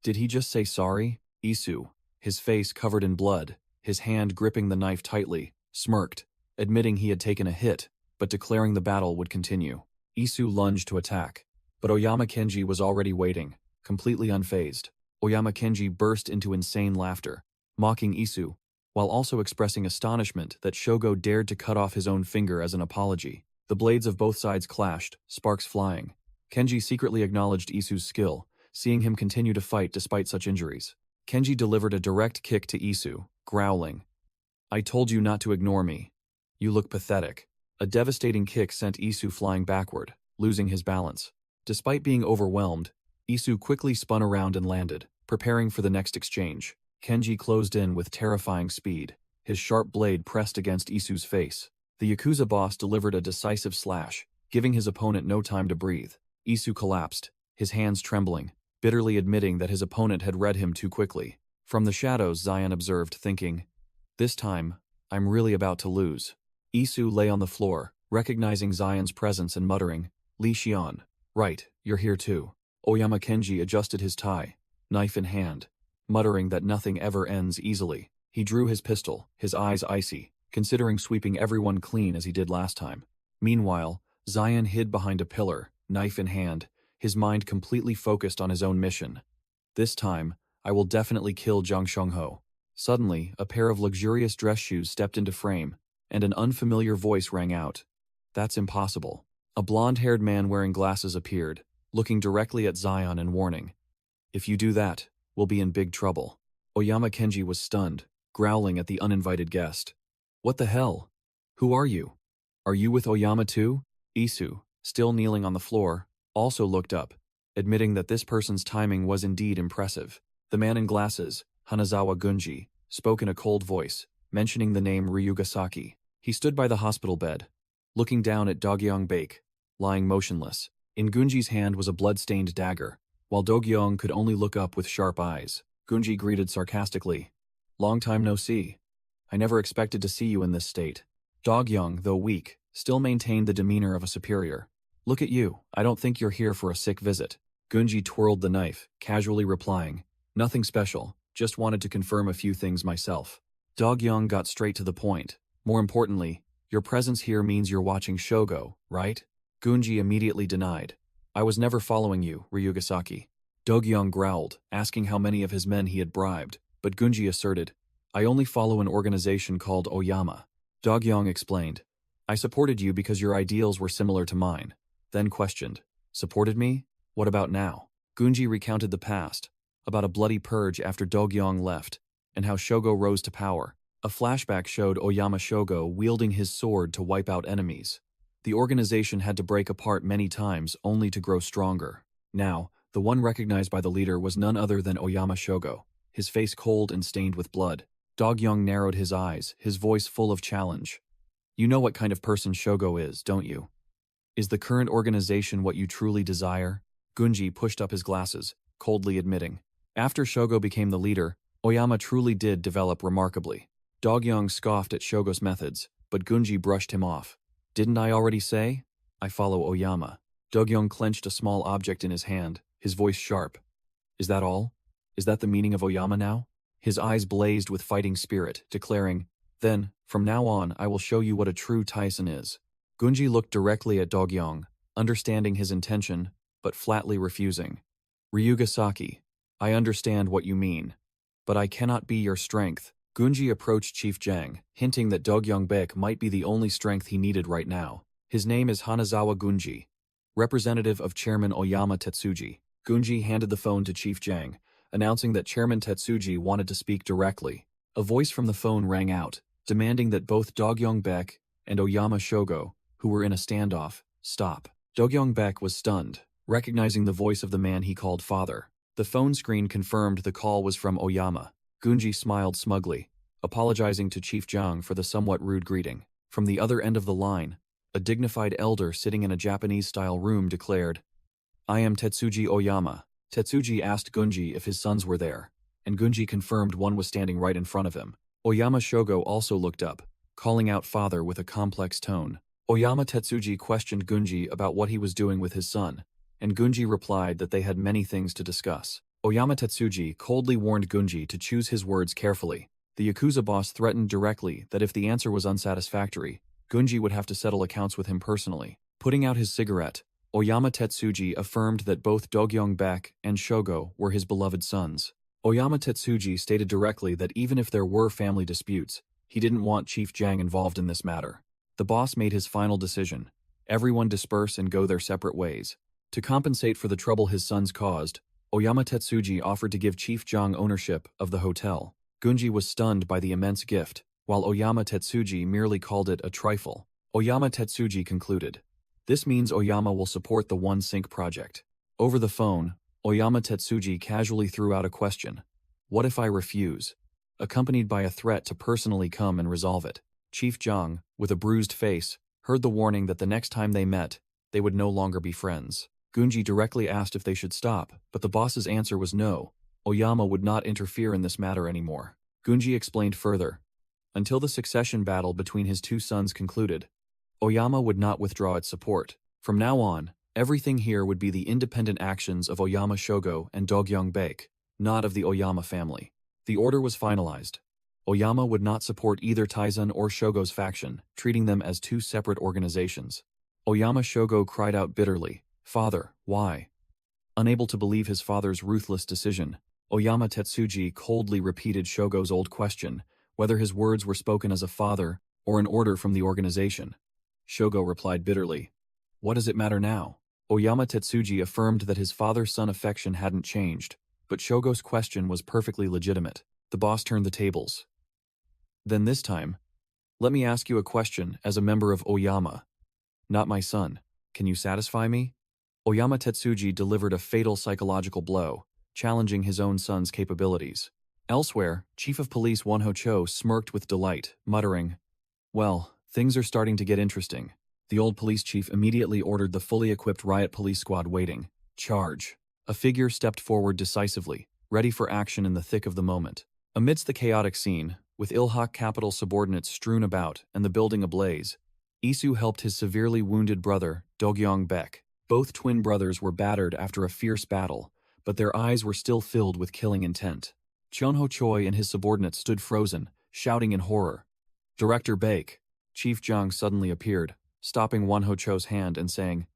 Did he just say sorry? Isu, his face covered in blood, his hand gripping the knife tightly, smirked, admitting he had taken a hit, but declaring the battle would continue. Isu lunged to attack, but Oyama Kenji was already waiting, completely unfazed. Oyama Kenji burst into insane laughter, mocking Isu, while also expressing astonishment that Shogo dared to cut off his own finger as an apology. The blades of both sides clashed, sparks flying. Kenji secretly acknowledged Isu's skill, seeing him continue to fight despite such injuries. Kenji delivered a direct kick to Isu, growling, "I told you not to ignore me. You look pathetic." A devastating kick sent Isu flying backward, losing his balance. Despite being overwhelmed, Isu quickly spun around and landed, preparing for the next exchange. Kenji closed in with terrifying speed, his sharp blade pressed against Isu's face. The Yakuza boss delivered a decisive slash, giving his opponent no time to breathe. Isu collapsed, his hands trembling, bitterly admitting that his opponent had read him too quickly. From the shadows, Zion observed, thinking, "This time, I'm really about to lose." Isu lay on the floor, recognizing Zion's presence and muttering, "Li Xian, right, you're here too." Oyama Kenji adjusted his tie, knife in hand, muttering that nothing ever ends easily. He drew his pistol, his eyes icy, considering sweeping everyone clean as he did last time. Meanwhile, Zion hid behind a pillar, knife in hand, his mind completely focused on his own mission. "This time, I will definitely kill Zhang Shengho." Suddenly, a pair of luxurious dress shoes stepped into frame, and an unfamiliar voice rang out. "That's impossible." A blonde-haired man wearing glasses appeared, looking directly at Zion and warning, "If you do that, we'll be in big trouble." Oyama Kenji was stunned, growling at the uninvited guest. "What the hell? Who are you? Are you with Oyama too?" Isu, still kneeling on the floor, also looked up, admitting that this person's timing was indeed impressive. The man in glasses, Hanazawa Gunji, spoke in a cold voice, mentioning the name Ryugasaki. He stood by the hospital bed, looking down at Dogyeong Bake, lying motionless. In Gunji's hand was a blood-stained dagger, while Dogyeong could only look up with sharp eyes. Gunji greeted sarcastically, "Long time no see. I never expected to see you in this state." Dogyeong, though weak, still maintained the demeanor of a superior. "Look at you, I don't think you're here for a sick visit." Gunji twirled the knife, casually replying, "Nothing special, just wanted to confirm a few things myself." Dogyeong got straight to the point. "More importantly, your presence here means you're watching Shogo, right?" Gunji immediately denied. I was never following you, Ryugasaki. Dogyong growled, asking how many of his men he had bribed, but Gunji asserted, I only follow an organization called Oyama. Dogyong explained, I supported you because your ideals were similar to mine. Then questioned, supported me? What about now? Gunji recounted the past, about a bloody purge after Dogyong left, and how Shogo rose to power. A flashback showed Oyama Shogo wielding his sword to wipe out enemies. The organization had to break apart many times only to grow stronger. Now, the one recognized by the leader was none other than Oyama Shogo, his face cold and stained with blood. Dogyong narrowed his eyes, his voice full of challenge. You know what kind of person Shogo is, don't you? Is the current organization what you truly desire? Gunji pushed up his glasses, coldly admitting. After Shogo became the leader, Oyama truly did develop remarkably. Dogyong scoffed at Shogo's methods, but Gunji brushed him off. Didn't I already say? I follow Oyama. Dogyong clenched a small object in his hand, his voice sharp. Is that all? Is that the meaning of Oyama now? His eyes blazed with fighting spirit, declaring, Then, from now on, I will show you what a true Tyson is. Gunji looked directly at Dogyong, understanding his intention, but flatly refusing. Ryugasaki, I understand what you mean, but I cannot be your strength. Gunji approached Chief Jang, hinting that Dogyong Baek might be the only strength he needed right now. His name is Hanazawa Gunji, representative of Chairman Oyama Tetsuji. Gunji handed the phone to Chief Jang, announcing that Chairman Tetsuji wanted to speak directly. A voice from the phone rang out, demanding that both Dogyong Baek and Oyama Shogo, who were in a standoff, stop. Dogyong Baek was stunned, recognizing the voice of the man he called father. The phone screen confirmed the call was from Oyama. Gunji smiled smugly, apologizing to Chief Jang for the somewhat rude greeting. From the other end of the line, a dignified elder sitting in a Japanese-style room declared, I am Tetsuji Oyama. Tetsuji asked Gunji if his sons were there, and Gunji confirmed one was standing right in front of him. Oyama Shogo also looked up, calling out father with a complex tone. Oyama Tetsuji questioned Gunji about what he was doing with his son, and Gunji replied that they had many things to discuss. Oyama Tetsuji coldly warned Gunji to choose his words carefully. The Yakuza boss threatened directly that if the answer was unsatisfactory, Gunji would have to settle accounts with him personally. Putting out his cigarette, Oyama Tetsuji affirmed that both Dogyong Baek and Shogo were his beloved sons. Oyama Tetsuji stated directly that even if there were family disputes, he didn't want Chief Jang involved in this matter. The boss made his final decision. Everyone disperse and go their separate ways. To compensate for the trouble his sons caused, Oyama Tetsuji offered to give Chief Jang ownership of the hotel. Gunji was stunned by the immense gift, while Oyama Tetsuji merely called it a trifle. Oyama Tetsuji concluded, This means Oyama will support the One Sink project. Over the phone, Oyama Tetsuji casually threw out a question. What if I refuse? Accompanied by a threat to personally come and resolve it. Chief Jang, with a bruised face, heard the warning that the next time they met, they would no longer be friends. Gunji directly asked if they should stop, but the boss's answer was no. Oyama would not interfere in this matter anymore. Gunji explained further. Until the succession battle between his two sons concluded, Oyama would not withdraw its support. From now on, everything here would be the independent actions of Oyama Shogo and Dogyong Baek, not of the Oyama family. The order was finalized. Oyama would not support either Taizan or Shogo's faction, treating them as two separate organizations. Oyama Shogo cried out bitterly, Father, why? Unable to believe his father's ruthless decision, Oyama Tetsuji coldly repeated Shogo's old question, whether his words were spoken as a father or an order from the organization. Shogo replied bitterly, What does it matter now? Oyama Tetsuji affirmed that his father-son affection hadn't changed, but Shogo's question was perfectly legitimate. The boss turned the tables. Then this time, let me ask you a question as a member of Oyama. Not my son. Can you satisfy me? Oyama Tetsuji delivered a fatal psychological blow, challenging his own son's capabilities. Elsewhere, Chief of Police Wonho Cho smirked with delight, muttering, Well, things are starting to get interesting. The old police chief immediately ordered the fully equipped riot police squad waiting. Charge. A figure stepped forward decisively, ready for action in the thick of the moment. Amidst the chaotic scene, with Ilhak Capital subordinates strewn about and the building ablaze, Isu helped his severely wounded brother, Dogyong Baek. Both twin brothers were battered after a fierce battle, but their eyes were still filled with killing intent. Chonho Choi and his subordinates stood frozen, shouting in horror. Director Baek. Chief Jang suddenly appeared, stopping Wonho Cho's hand and saying,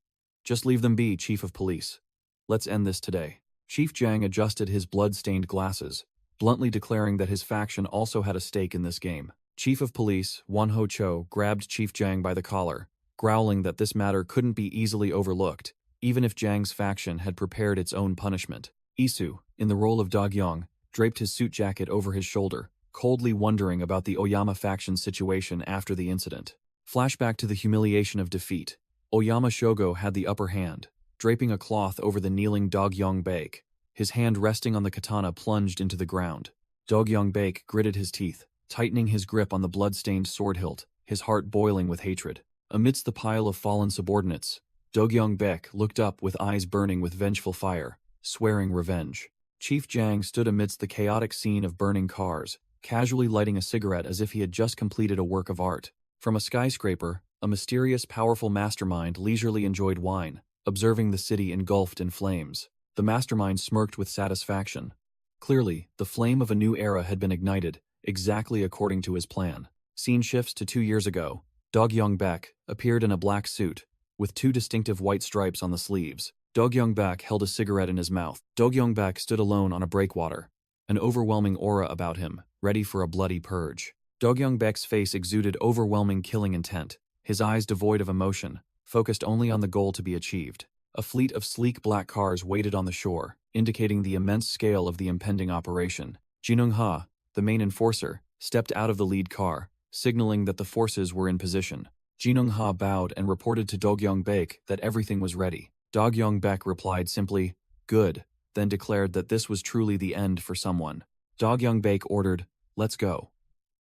Just leave them be, Chief of Police. Let's end this today. Chief Jiang adjusted his blood-stained glasses, bluntly declaring that his faction also had a stake in this game. Chief of Police, Wanho Cho, grabbed Chief Jiang by the collar, growling that this matter couldn't be easily overlooked, even if Jiang's faction had prepared its own punishment. Isu, in the role of Dogyong, draped his suit jacket over his shoulder, coldly wondering about the Oyama faction's situation after the incident. Flashback to the humiliation of defeat. Oyama Shogo had the upper hand, draping a cloth over the kneeling Dogyong Baek. His hand resting on the katana plunged into the ground. Dogyong Baek gritted his teeth, tightening his grip on the blood-stained sword hilt, his heart boiling with hatred. Amidst the pile of fallen subordinates, Dogyong Baek looked up with eyes burning with vengeful fire, swearing revenge. Chief Jiang stood amidst the chaotic scene of burning cars, casually lighting a cigarette as if he had just completed a work of art. From a skyscraper, a mysterious, powerful mastermind leisurely enjoyed wine, observing the city engulfed in flames. The mastermind smirked with satisfaction. Clearly, the flame of a new era had been ignited, exactly according to his plan. Scene shifts to 2 years ago. Dogyong Baek appeared in a black suit, with 2 distinctive white stripes on the sleeves. Dogyong Baek held a cigarette in his mouth. Dogyong Baek stood alone on a breakwater, an overwhelming aura about him, ready for a bloody purge. Dogyong Baek's face exuded overwhelming killing intent, his eyes devoid of emotion, focused only on the goal to be achieved. A fleet of sleek black cars waited on the shore, indicating the immense scale of the impending operation. Jinung Ha, the main enforcer, stepped out of the lead car, signaling that the forces were in position. Jinung Ha bowed and reported to Dogyong Baek that everything was ready. Dogyong Baek replied simply, "Good," then declared that this was truly the end for someone. Dogyong Baek ordered, "Let's go."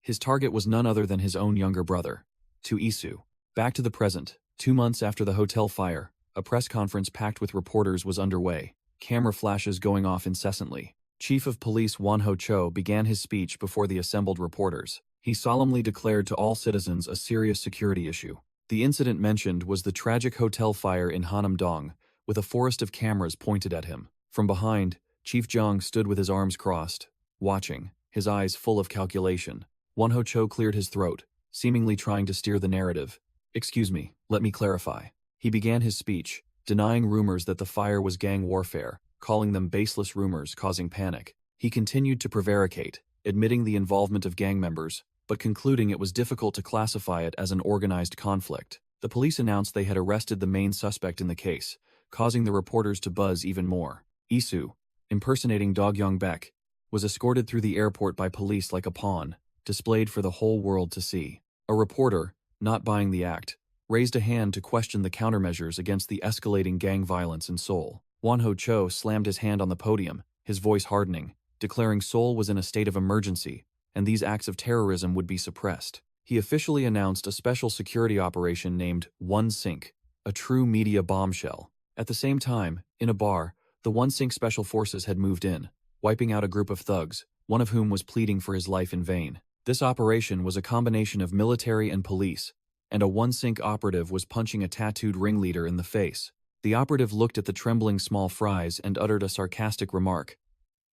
His target was none other than his own younger brother. To Isu. Back to the present. 2 months after the hotel fire, a press conference packed with reporters was underway, camera flashes going off incessantly. Chief of Police Wanho Cho began his speech before the assembled reporters. He solemnly declared to all citizens a serious security issue. The incident mentioned was the tragic hotel fire in Hanam-dong, with a forest of cameras pointed at him. From behind, Chief Jiang stood with his arms crossed, watching, his eyes full of calculation. Wanho Cho cleared his throat, seemingly trying to steer the narrative. "Excuse me, let me clarify." He began his speech, denying rumors that the fire was gang warfare, calling them baseless rumors causing panic. He continued to prevaricate, admitting the involvement of gang members, but concluding it was difficult to classify it as an organized conflict. The police announced they had arrested the main suspect in the case, causing the reporters to buzz even more. Isu, impersonating Dogyong Baek, was escorted through the airport by police like a pawn, displayed for the whole world to see. A reporter, not buying the act, raised a hand to question the countermeasures against the escalating gang violence in Seoul. Wanho Cho slammed his hand on the podium, his voice hardening, declaring Seoul was in a state of emergency, and these acts of terrorism would be suppressed. He officially announced a special security operation named One Sink, a true media bombshell. At the same time, in a bar, the One Sink Special Forces had moved in, wiping out a group of thugs, one of whom was pleading for his life in vain. This operation was a combination of military and police, and a One Sink operative was punching a tattooed ringleader in the face. The operative looked at the trembling small fries and uttered a sarcastic remark.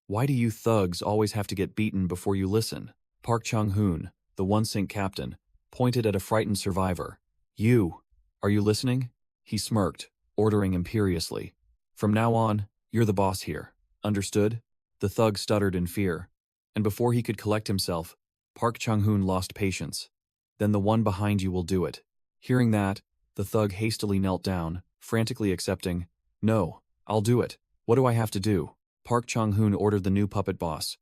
"Why do you thugs always have to get beaten before you listen?" Park Chung-hoon, the One Sink captain, pointed at a frightened survivor. Are you listening?" He smirked, ordering imperiously. "From now on, you're the boss here. Understood?" The thug stuttered in fear, and before he could collect himself, Park Chung-hoon lost patience. "Then the one behind you will do it." Hearing that, the thug hastily knelt down, frantically accepting, "No, I'll do it. What do I have to do?" Park Chung-hoon ordered the new puppet boss.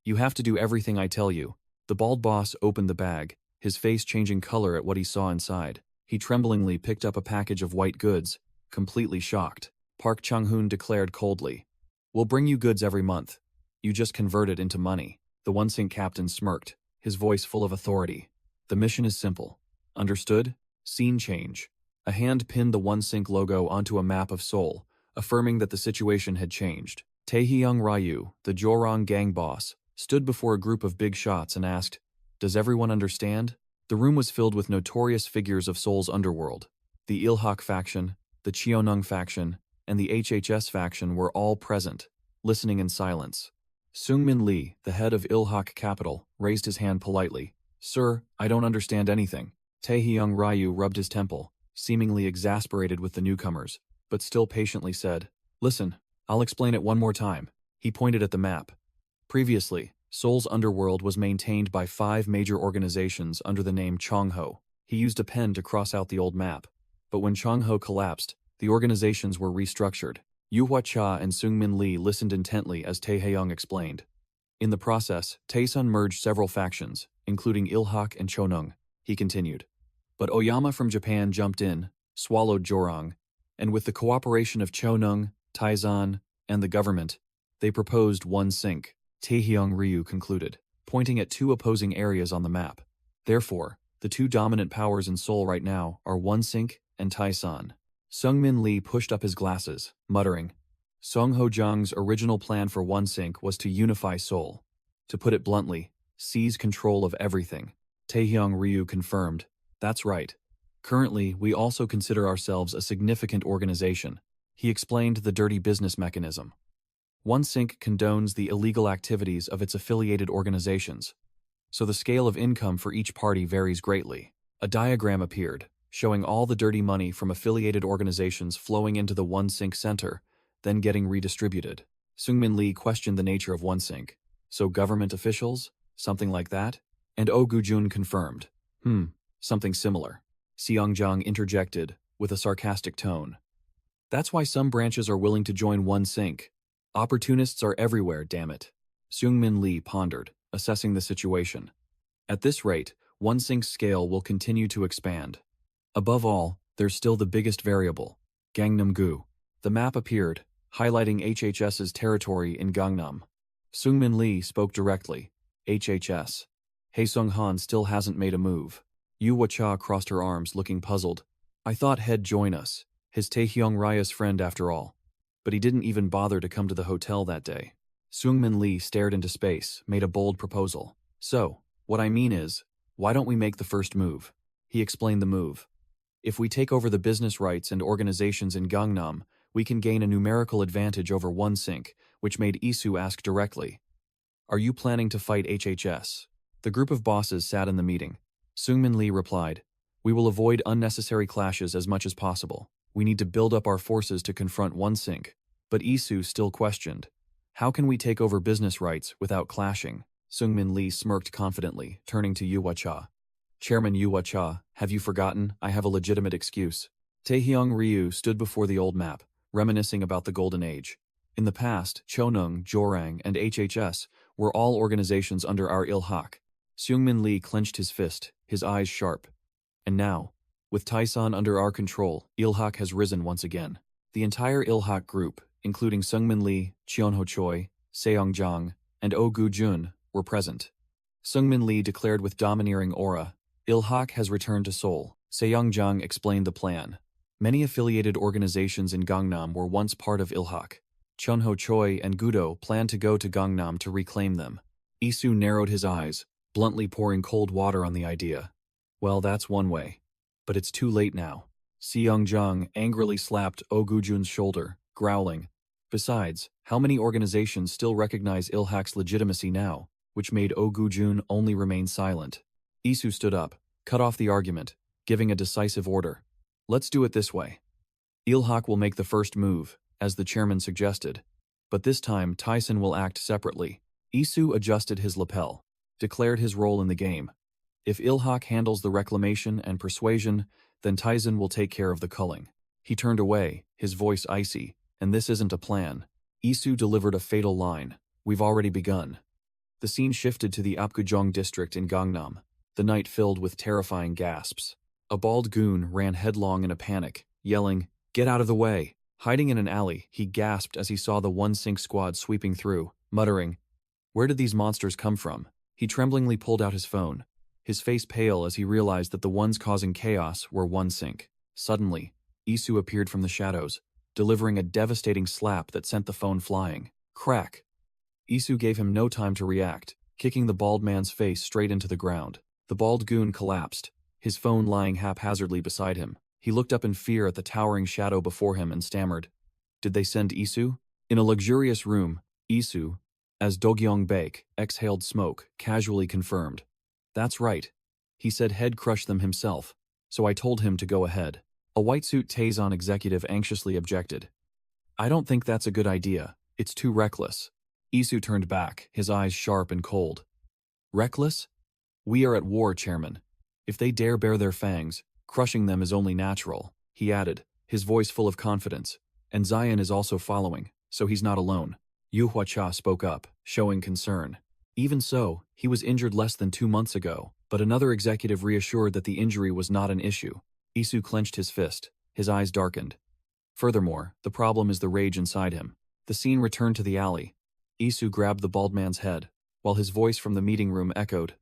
"You have to do everything I tell you." The bald boss opened the bag, his face changing color at what he saw inside. He tremblingly picked up a package of white goods, completely shocked. Park Chung-hoon declared coldly, "We'll bring you goods every month. You just convert it into money." The One Sink captain smirked, his voice full of authority. "The mission is simple. Understood?" Scene change. A hand pinned the One Sink logo onto a map of Seoul, affirming that the situation had changed. Taehyung Ryu, the Jorong gang boss, stood before a group of big shots and asked, "Does everyone understand?" The room was filled with notorious figures of Seoul's underworld. The Ilhak faction, the Cheonung faction, and the HHS faction were all present, listening in silence. Seungmin Lee, the head of Ilhak Capital, raised his hand politely. "Sir, I don't understand anything." Taehyung Ryu rubbed his temple, seemingly exasperated with the newcomers. but still patiently said, "Listen, I'll explain it one more time." He pointed at the map. Previously, Seoul's underworld was maintained by 5 major organizations under the name Chongho. He used a pen to cross out the old map. But when Chongho collapsed, the organizations were restructured. Yu Hua-cha and Seung-min Lee listened intently as Tae Hae-young explained. In the process, Tae-sun merged several factions, including Ilhak and Chonung. He continued. But Oyama from Japan jumped in, swallowed Jorong, and with the cooperation of Chonung, Taizan, and the government, they proposed one sink. Taehyung Ryu concluded, pointing at 2 opposing areas on the map. Therefore, the 2 dominant powers in Seoul right now are One Sink and Taesan. Seung-min Lee pushed up his glasses, muttering. Song Ho-jung's original plan for One Sink was to unify Seoul. To put it bluntly, seize control of everything. Taehyung Ryu confirmed, "That's right. Currently, we also consider ourselves a significant organization." He explained the dirty business mechanism. One Sink condones the illegal activities of its affiliated organizations, so the scale of income for each party varies greatly. A diagram appeared, showing all the dirty money from affiliated organizations flowing into the One Sink center, then getting redistributed. Seung-min Lee questioned the nature of One Sink. So government officials? Something like that? And Oh Gu-jun confirmed. Something similar. Seong-jang interjected, with a sarcastic tone. That's why some branches are willing to join One Sink. Opportunists are everywhere, damn it. Seung-min Lee pondered, assessing the situation. At this rate, One Sink's scale will continue to expand. Above all, there's still the biggest variable, Gangnam-gu. The map appeared, highlighting HHS's territory in Gangnam. Seung-min Lee spoke directly. HHS. Hae Sung-han still hasn't made a move. Yu Hua-cha crossed her arms, looking puzzled. I thought he'd join us, his Taehyung Raya's friend after all. But he didn't even bother to come to the hotel that day. Seung-min Lee stared into space, made a bold proposal. So, what I mean is, why don't we make the first move? He explained the move. If we take over the business rights and organizations in Gangnam, we can gain a numerical advantage over One Sink, which made Isu ask directly. Are you planning to fight HHS? The group of bosses sat in the meeting. Seung-min Lee replied, We will avoid unnecessary clashes as much as possible. We need to build up our forces to confront One Sink. But Isu still questioned. How can we take over business rights without clashing? Seung-min Lee smirked confidently, turning to Yu Hua-cha. Chairman Yu Hua-cha, have you forgotten? I have a legitimate excuse. Taehyung Ryu stood before the old map, reminiscing about the Golden Age. In the past, Chonung, Jorang, and HHS were all organizations under our Ilhak. Seung-min Lee clenched his fist, his eyes sharp. And now, with Taesan under our control, Ilhak has risen once again. The entire Ilhak group, including Seung-min Lee, Cheon-ho Choi, Seong-jang, and Oh Gu-jun, were present. Seung-min Lee declared with domineering aura, Ilhak has returned to Seoul. Seong-jang explained the plan. Many affiliated organizations in Gangnam were once part of Ilhak. Cheon-ho Choi and Gudo planned to go to Gangnam to reclaim them. Isu narrowed his eyes, bluntly pouring cold water on the idea. Well, that's one way. But it's too late now. Seong-jang angrily slapped Oh Gu-jun's shoulder, growling. Besides, how many organizations still recognize Ilhak's legitimacy now, which made Oh Gu-jun only remain silent? Isu stood up, cut off the argument, giving a decisive order. Let's do it this way. Ilhak will make the first move, as the chairman suggested. But this time, Tyson will act separately. Isu adjusted his lapel, declared his role in the game. If Ilhak handles the reclamation and persuasion, then Tyson will take care of the culling. He turned away, his voice icy. And this isn't a plan. Isu delivered a fatal line. We've already begun. The scene shifted to the Apgujeong district in Gangnam, the night filled with terrifying gasps. A bald goon ran headlong in a panic, yelling, Get out of the way! Hiding in an alley, he gasped as he saw the One Sink squad sweeping through, muttering, Where did these monsters come from? He tremblingly pulled out his phone, his face pale as he realized that the ones causing chaos were One Sink. Suddenly, Isu appeared from the shadows, delivering a devastating slap that sent the phone flying. Crack! Isu gave him no time to react, kicking the bald man's face straight into the ground. The bald goon collapsed, his phone lying haphazardly beside him. He looked up in fear at the towering shadow before him and stammered. Did they send Isu? In a luxurious room, Isu, as Dogyong Baek exhaled smoke, casually confirmed. That's right. He said he'd crush them himself, so I told him to go ahead. A white-suit Taizan executive anxiously objected. I don't think that's a good idea. It's too reckless. Isu turned back, his eyes sharp and cold. Reckless? We are at war, Chairman. If they dare bare their fangs, crushing them is only natural, he added, his voice full of confidence. And Zion is also following, so he's not alone. Yu Huacha spoke up, showing concern. Even so, he was injured less than 2 months ago, but another executive reassured that the injury was not an issue. Isu clenched his fist, his eyes darkened. Furthermore, the problem is the rage inside him. The scene returned to the alley. Isu grabbed the bald man's head, while his voice from the meeting room echoed.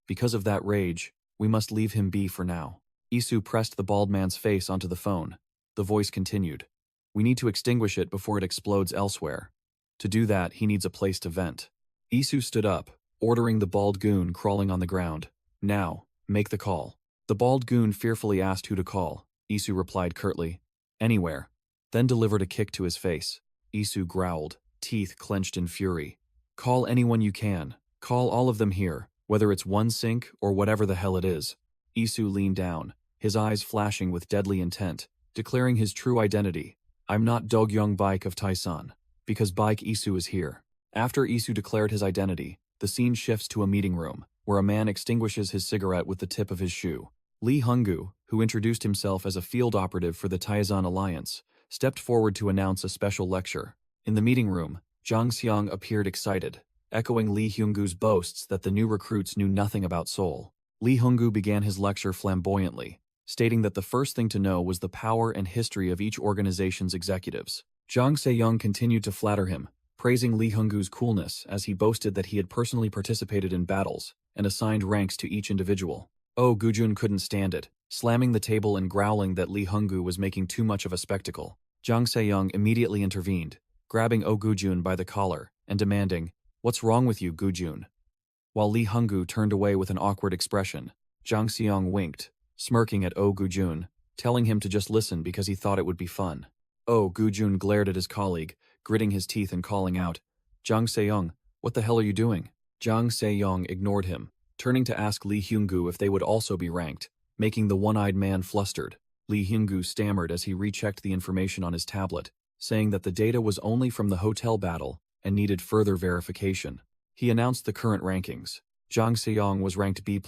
Because of that rage, we must leave him be for now. Isu pressed the bald man's face onto the phone. The voice continued. We need to extinguish it before it explodes elsewhere. To do that, he needs a place to vent. Isu stood up, ordering the bald goon crawling on the ground. Now, make the call. The bald goon fearfully asked who to call. Isu replied curtly, anywhere, then delivered a kick to his face. Isu growled, teeth clenched in fury. Call anyone you can. Call all of them here, whether it's one sink or whatever the hell it is. Isu leaned down, his eyes flashing with deadly intent, declaring his true identity. I'm not Dogyong Baik of Taisan, because Baik Isu is here. After Isu declared his identity, the scene shifts to a meeting room, where a man extinguishes his cigarette with the tip of his shoe. Lee Hungu, who introduced himself as a field operative for the Taizan Alliance, stepped forward to announce a special lecture. In the meeting room, Zhang Xiang appeared excited, echoing Lee Hungu's boasts that the new recruits knew nothing about Seoul. Lee Hungu began his lecture flamboyantly, stating that the first thing to know was the power and history of each organization's executives. Zhang Se-young continued to flatter him, praising Lee Hungu's coolness as he boasted that he had personally participated in battles and assigned ranks to each individual. Oh Gujun couldn't stand it, slamming the table and growling that Lee Hungu was making too much of a spectacle. Zhang Se-young immediately intervened, grabbing Oh Gujun by the collar and demanding, "What's wrong with you, Gujun?" While Lee Hungu turned away with an awkward expression, Zhang Se-young winked, smirking at Oh Gujun, telling him to just listen because he thought it would be fun. Oh Gujun glared at his colleague, gritting his teeth and calling out, "Zhang Se-young, what the hell are you doing?" Zhang Se-young ignored him, turning to ask Lee Hungu if they would also be ranked, making the one-eyed man flustered. Lee Hungu stammered as he rechecked the information on his tablet, saying that the data was only from the hotel battle and needed further verification. He announced the current rankings. Zhang Se-young was ranked B+,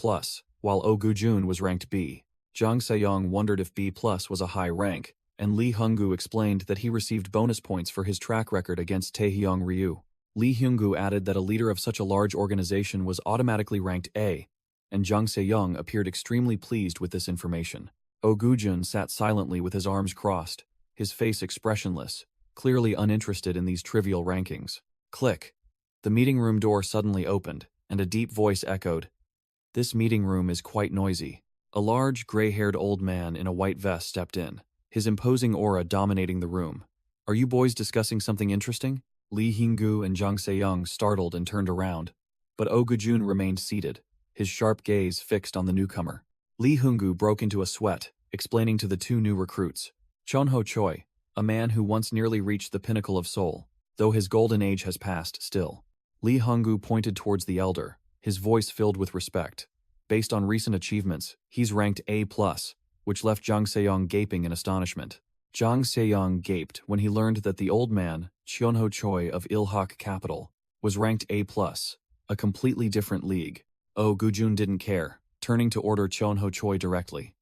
while Oh Gujun was ranked B. Zhang Se-young wondered if B+ was a high rank, and Lee Hungu explained that he received bonus points for his track record against Taehyung Ryu. Lee Hungu added that a leader of such a large organization was automatically ranked A, and Zhang Se-young appeared extremely pleased with this information. Oh Gujun sat silently with his arms crossed, his face expressionless, clearly uninterested in these trivial rankings. Click. The meeting room door suddenly opened, and a deep voice echoed, "This meeting room is quite noisy." A large, gray-haired old man in a white vest stepped in, his imposing aura dominating the room. "Are you boys discussing something interesting?" Lee Hungu and Zhang Se-young startled and turned around, but Oh Gujun remained seated, his sharp gaze fixed on the newcomer. Lee Hungu broke into a sweat, explaining to the two new recruits. Chonho Choi, a man who once nearly reached the pinnacle of Seoul, though his golden age has passed still. Lee Hungu pointed towards the elder, his voice filled with respect. Based on recent achievements, he's ranked A+, which left Zhang Se-young gaping in astonishment. Zhang Se-young gaped when he learned that the old man, Chonho Choi of Ilhak Capital, was ranked A+, a completely different league. Oh Gujun didn't care, turning to order Chonho Choi directly.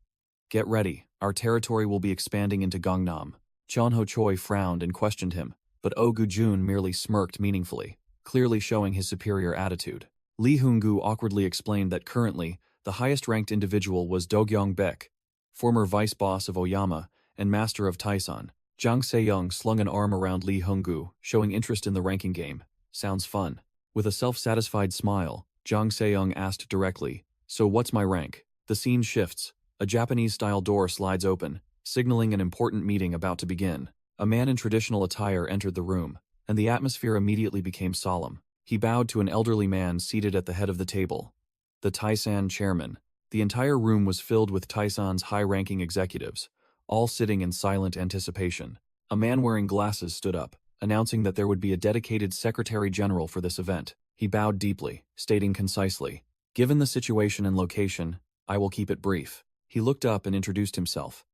"Get ready, our territory will be expanding into Gangnam." Chonho Choi frowned and questioned him, but Oh Gujun merely smirked meaningfully, clearly showing his superior attitude. Lee Hungu awkwardly explained that currently, the highest-ranked individual was Dogyong Baek, former vice boss of Oyama and master of Taisan. Zhang Se-young slung an arm around Lee Hungu, showing interest in the ranking game. "Sounds fun." With a self-satisfied smile, Zhang Se-young asked directly, "So what's my rank?" The scene shifts. A Japanese-style door slides open, signaling an important meeting about to begin. A man in traditional attire entered the room, and the atmosphere immediately became solemn. He bowed to an elderly man seated at the head of the table, the Taisan chairman. The entire room was filled with Taisan's high-ranking executives, all sitting in silent anticipation. A man wearing glasses stood up, announcing that there would be a dedicated secretary-general for this event. He bowed deeply, stating concisely, "Given the situation and location, I will keep it brief." He looked up and introduced himself.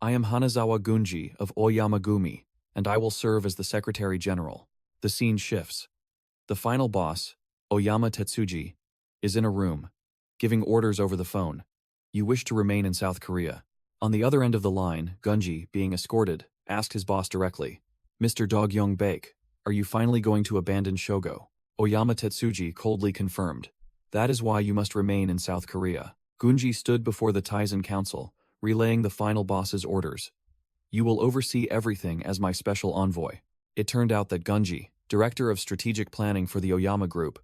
I am Hanazawa Gunji of Oyamagumi, and I will serve as the Secretary General. The scene shifts. The final boss, Oyama Tetsuji, is in a room, giving orders over the phone. You wish to remain in South Korea. On the other end of the line, Gunji, being escorted, asked his boss directly, Mr. Dog-young Bake, are you finally going to abandon Shogo? Oyama Tetsuji coldly confirmed. That is why you must remain in South Korea. Gunji stood before the Taizen Council, relaying the final boss's orders. You will oversee everything as my special envoy. It turned out that Gunji, director of strategic planning for the Oyama Group,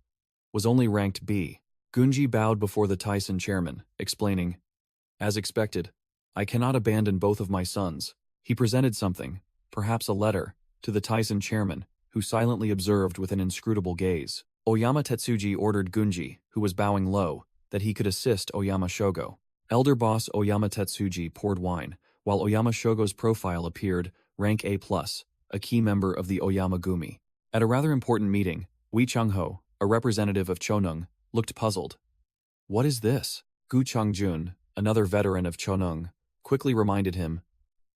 was only ranked B. Gunji bowed before the Taizen chairman, explaining, as expected, I cannot abandon both of my sons. He presented something, perhaps a letter, to the Taizen chairman, who silently observed with an inscrutable gaze. Oyama Tetsuji ordered Gunji, who was bowing low, that he could assist Oyama Shogo. Elder boss Oyama Tetsuji poured wine, while Oyama Shogo's profile appeared, rank A+, a key member of the Oyama Gumi. At a rather important meeting, Wee Chung-ho, a representative of Chonung, looked puzzled. What is this? Gu Chang-jun, another veteran of Chonung, quickly reminded him.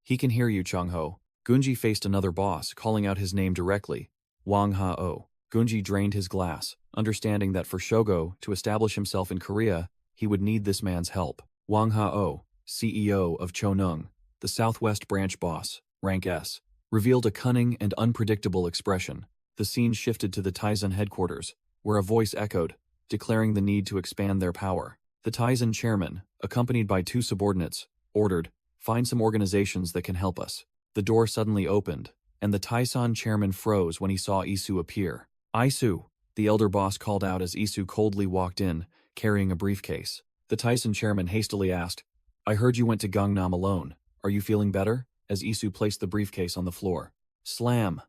He can hear you, Chung-ho. Gunji faced another boss, calling out his name directly, Wang Ha-o. Gunji drained his glass, understanding that for Shogo to establish himself in Korea, he would need this man's help. Wang Ha-o, CEO of Chonung, the Southwest branch boss, rank S, revealed a cunning and unpredictable expression. The scene shifted to the Taizen headquarters, where a voice echoed, declaring the need to expand their power. The Taizen chairman, accompanied by two subordinates, ordered, find some organizations that can help us. The door suddenly opened, and the Taizen chairman froze when he saw Isu appear. Isu, the elder boss called out as Isu coldly walked in, carrying a briefcase. The Taizen chairman hastily asked, I heard you went to Gangnam alone. Are you feeling better? As Isu placed the briefcase on the floor. Slam!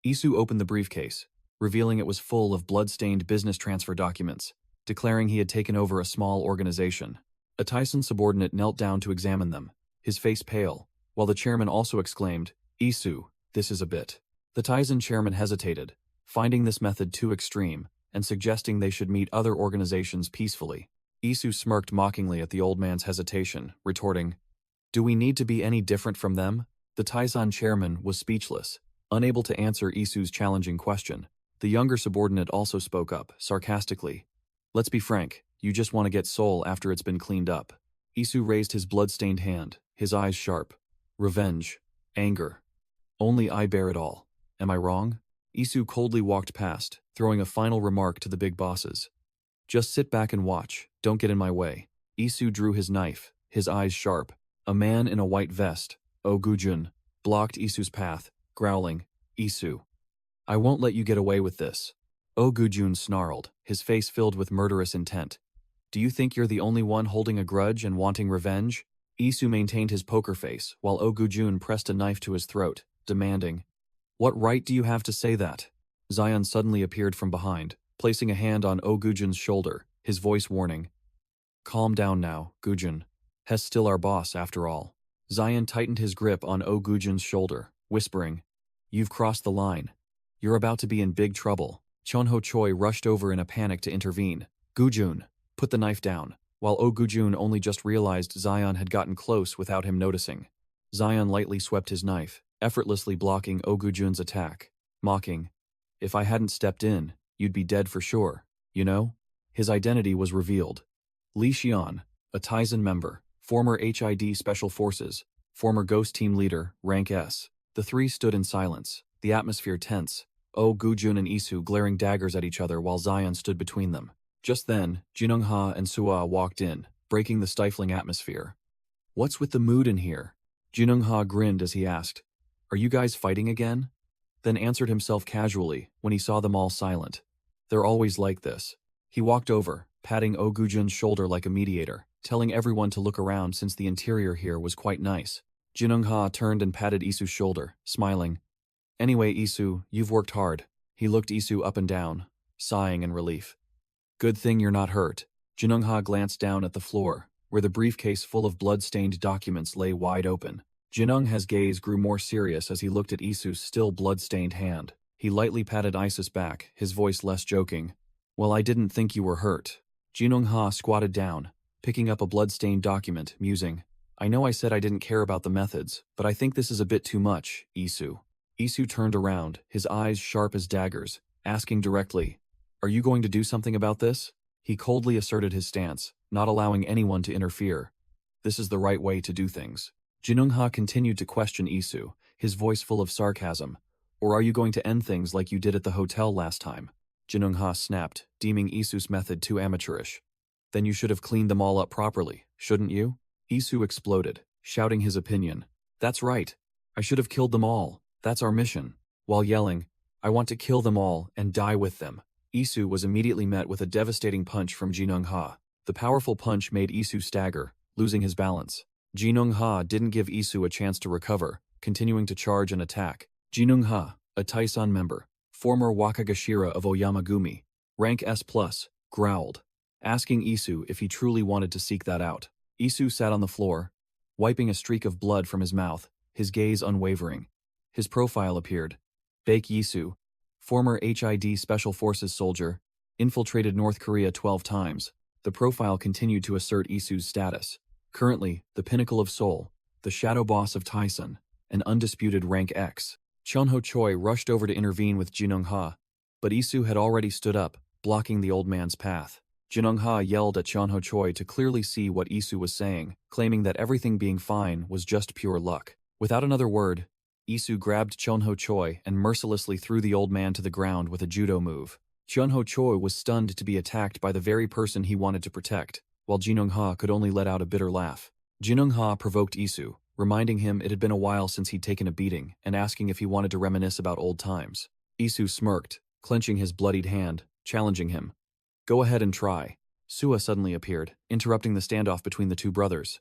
Isu opened the briefcase, revealing it was full of blood-stained business transfer documents, declaring he had taken over a small organization. A Taizen subordinate knelt down to examine them, his face pale, while the chairman also exclaimed, Isu, this is a bit. The Taizen chairman hesitated, finding this method too extreme, and suggesting they should meet other organizations peacefully. Isu smirked mockingly at the old man's hesitation, retorting, Do we need to be any different from them? The Taizen chairman was speechless, unable to answer Isu's challenging question. The younger subordinate also spoke up, sarcastically. Let's be frank, you just want to get soul after it's been cleaned up. Isu raised his blood-stained hand, his eyes sharp. Revenge. Anger. Only I bear it all. Am I wrong? Isu coldly walked past, throwing a final remark to the big bosses. Just sit back and watch, don't get in my way. Isu drew his knife, his eyes sharp. A man in a white vest, Ogujun, blocked Isu's path, growling, Isu, I won't let you get away with this. Ogujun snarled, his face filled with murderous intent. Do you think you're the only one holding a grudge and wanting revenge? Isu maintained his poker face, while Ogujun pressed a knife to his throat, demanding, What right do you have to say that? Zion suddenly appeared from behind, placing a hand on Ogujun's shoulder, his voice warning, Calm down now, Gujun. He's still our boss, after all. Zion tightened his grip on Ogujun's shoulder, whispering, You've crossed the line. You're about to be in big trouble. Chonho Choi rushed over in a panic to intervene. Gujun, put the knife down, while Ogujun only just realized Zion had gotten close without him noticing. Zion lightly swept his knife, effortlessly blocking Ogujun's attack, mocking, If I hadn't stepped in, you'd be dead for sure, you know? His identity was revealed. Li Xian, a Taizen member, former HID Special Forces, former Ghost Team leader, rank S. The three stood in silence, the atmosphere tense, Gujun and Isu glaring daggers at each other while Zion stood between them. Just then, Jinungha and Sua walked in, breaking the stifling atmosphere. What's with the mood in here? Jinungha grinned as he asked, Are you guys fighting again? Then answered himself casually when he saw them all silent. They're always like this. He walked over, patting Ogujun's shoulder like a mediator, telling everyone to look around since the interior here was quite nice. Jinungha turned and patted Isu's shoulder, smiling. Anyway, Isu, you've worked hard. He looked Isu up and down, sighing in relief. Good thing you're not hurt. Jinungha glanced down at the floor, where the briefcase full of blood-stained documents lay wide open. Jinungha's gaze grew more serious as he looked at Isu's still blood-stained hand. He lightly patted Isu's back, his voice less joking. Well, I didn't think you were hurt. Jinungha squatted down, picking up a blood-stained document, musing. I know I said I didn't care about the methods, but I think this is a bit too much, Isu. Isu turned around, his eyes sharp as daggers, asking directly, "Are you going to do something about this?" He coldly asserted his stance, not allowing anyone to interfere. This is the right way to do things. Jinungha continued to question Isu, his voice full of sarcasm. Or are you going to end things like you did at the hotel last time? Jinungha snapped, deeming Isu's method too amateurish. Then you should have cleaned them all up properly, shouldn't you? Isu exploded, shouting his opinion. That's right. I should have killed them all. That's our mission. While yelling, I want to kill them all and die with them. Isu was immediately met with a devastating punch from Jinungha. The powerful punch made Isu stagger, losing his balance. Jinungha didn't give Isu a chance to recover, continuing to charge and attack. Jinungha, a Taishan member, former Wakagashira of Oyamagumi, rank S+, growled, asking Isu if he truly wanted to seek that out. Isu sat on the floor, wiping a streak of blood from his mouth, his gaze unwavering. His profile appeared. Baek Isu, former HID Special Forces soldier, infiltrated North Korea 12 times. The profile continued to assert Isu's status. Currently, the pinnacle of Seoul, the shadow boss of Taishan, an undisputed rank X. Chunho Choi rushed over to intervene with Jinungha, but Isu had already stood up, blocking the old man's path. Jinungha yelled at Chunho Choi to clearly see what Isu was saying, claiming that everything being fine was just pure luck. Without another word, Isu grabbed Chunho Choi and mercilessly threw the old man to the ground with a judo move. Chunho Choi was stunned to be attacked by the very person he wanted to protect, while Jinungha could only let out a bitter laugh. Jinungha provoked Isu, reminding him it had been a while since he'd taken a beating and asking if he wanted to reminisce about old times. Isu smirked, clenching his bloodied hand, challenging him. Go ahead and try. Sua suddenly appeared, interrupting the standoff between the two brothers.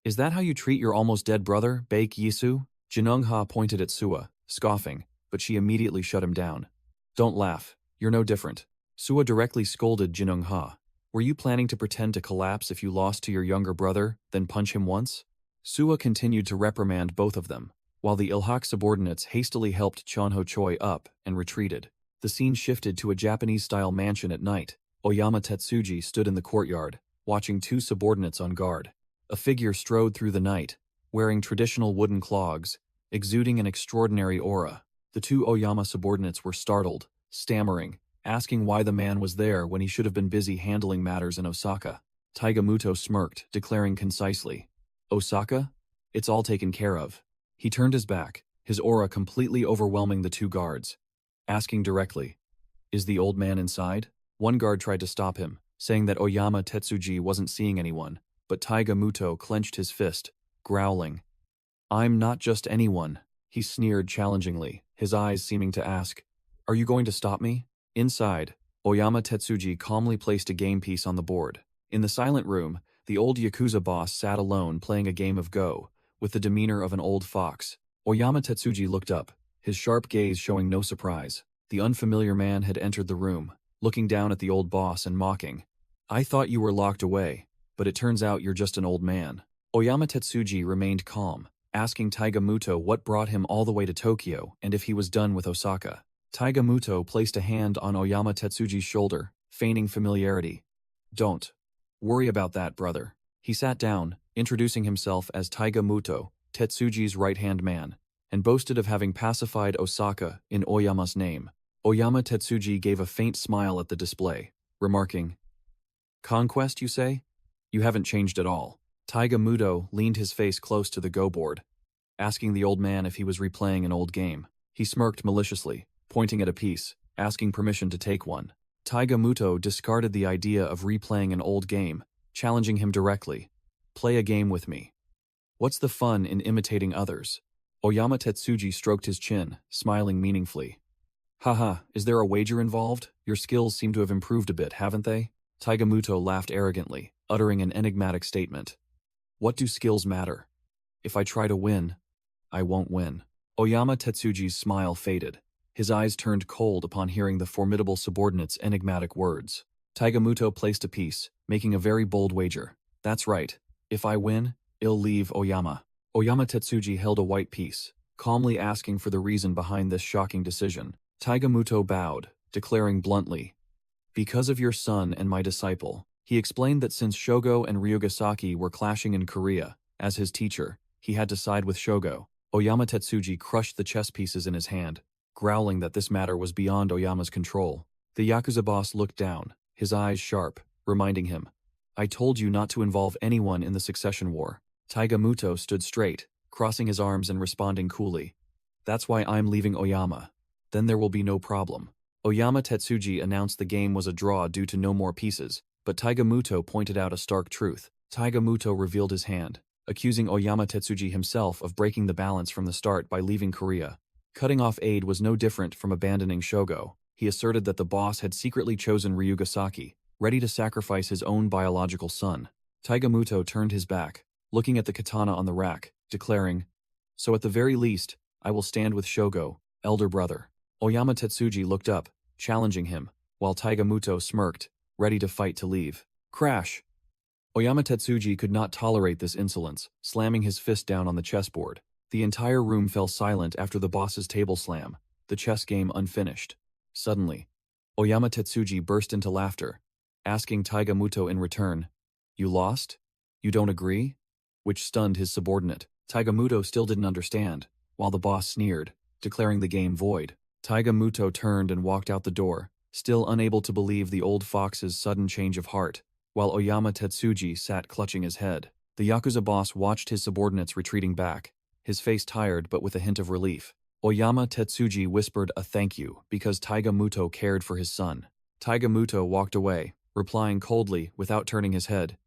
Is that how you treat your almost dead brother, Baek Yisu? Jinungha pointed at Sua, scoffing, but she immediately shut him down. Don't laugh, you're no different. Sua directly scolded Jinungha. Were you planning to pretend to collapse if you lost to your younger brother, then punch him once? Sua continued to reprimand both of them, while the Ilhak subordinates hastily helped Chunho Choi up and retreated. The scene shifted to a Japanese-style mansion at night. Oyama Tetsuji stood in the courtyard, watching two subordinates on guard. A figure strode through the night, wearing traditional wooden clogs, exuding an extraordinary aura. The two Oyama subordinates were startled, stammering, asking why the man was there when he should have been busy handling matters in Osaka. Taigamuto smirked, declaring concisely, Osaka? It's all taken care of. He turned his back, his aura completely overwhelming the two guards, asking directly, Is the old man inside? One guard tried to stop him, saying that Oyama Tetsuji wasn't seeing anyone, but Taigamuto clenched his fist, growling. I'm not just anyone, he sneered challengingly, his eyes seeming to ask, Are you going to stop me? Inside, Oyama Tetsuji calmly placed a game piece on the board. In the silent room, the old Yakuza boss sat alone playing a game of Go, with the demeanor of an old fox. Oyama Tetsuji looked up, his sharp gaze showing no surprise. The unfamiliar man had entered the room, looking down at the old boss and mocking. I thought you were locked away, but it turns out you're just an old man. Oyama Tetsuji remained calm, asking Taigamuto what brought him all the way to Tokyo and if he was done with Osaka. Taigamuto placed a hand on Oyama Tetsuji's shoulder, feigning familiarity. Don't worry about that, brother. He sat down, introducing himself as Taigamuto, Tetsuji's right-hand man, and boasted of having pacified Osaka in Oyama's name. Oyama Tetsuji gave a faint smile at the display, remarking, Conquest, you say? You haven't changed at all. Taigamuto leaned his face close to the Go board, asking the old man if he was replaying an old game. He smirked maliciously, pointing at a piece, asking permission to take one. Taigamuto discarded the idea of replaying an old game, challenging him directly. Play a game with me. What's the fun in imitating others? Oyama Tetsuji stroked his chin, smiling meaningfully. Haha, is there a wager involved? Your skills seem to have improved a bit, haven't they? Taigamuto laughed arrogantly, uttering an enigmatic statement. What do skills matter? If I try to win, I won't win. Oyama Tetsuji's smile faded. His eyes turned cold upon hearing the formidable subordinate's enigmatic words. Taigamuto placed a piece, making a very bold wager. That's right. If I win, I'll leave Oyama. Oyama Tetsuji held a white piece, calmly asking for the reason behind this shocking decision. Taigamuto bowed, declaring bluntly, Because of your son and my disciple. He explained that since Shogo and Ryugasaki were clashing in Korea, As his teacher, he had to side with Shogo. Oyama Tetsuji crushed the chess pieces in his hand, growling that this matter was beyond Oyama's control. The Yakuza boss looked down, his eyes sharp, reminding him, "I told you not to involve anyone in the succession war." Taiga Muto stood straight, crossing his arms and responding coolly, "That's why I'm leaving Oyama. Then there will be no problem." Oyama Tetsuji announced the game was a draw due to no more pieces, but Taiga Muto pointed out a stark truth. Taiga Muto revealed his hand, accusing Oyama Tetsuji himself of breaking the balance from the start by leaving Korea. Cutting off aid was no different from abandoning Shogo. He asserted that the boss had secretly chosen Ryuga Saki, ready to sacrifice his own biological son. Taiga Muto turned his back, looking at the katana on the rack, declaring, "So at the very least, I will stand with Shogo, elder brother." Oyama Tetsuji looked up, challenging him, while Taiga Muto smirked, ready to fight to leave. Crash! Oyama Tetsuji could not tolerate this insolence, slamming his fist down on the chessboard. The entire room fell silent after the boss's table slam, the chess game unfinished. Suddenly, Oyama Tetsuji burst into laughter, asking Taiga Muto in return, "You lost? You don't agree?" Which stunned his subordinate. Taiga Muto still didn't understand, while the boss sneered, declaring the game void. Taiga Muto turned and walked out the door, still unable to believe the old fox's sudden change of heart, while Oyama Tetsuji sat clutching his head. The Yakuza boss watched his subordinates retreating back, his face tired but with a hint of relief. Oyama Tetsuji whispered a thank you because Taiga Muto cared for his son. Taiga Muto walked away, replying coldly without turning his head,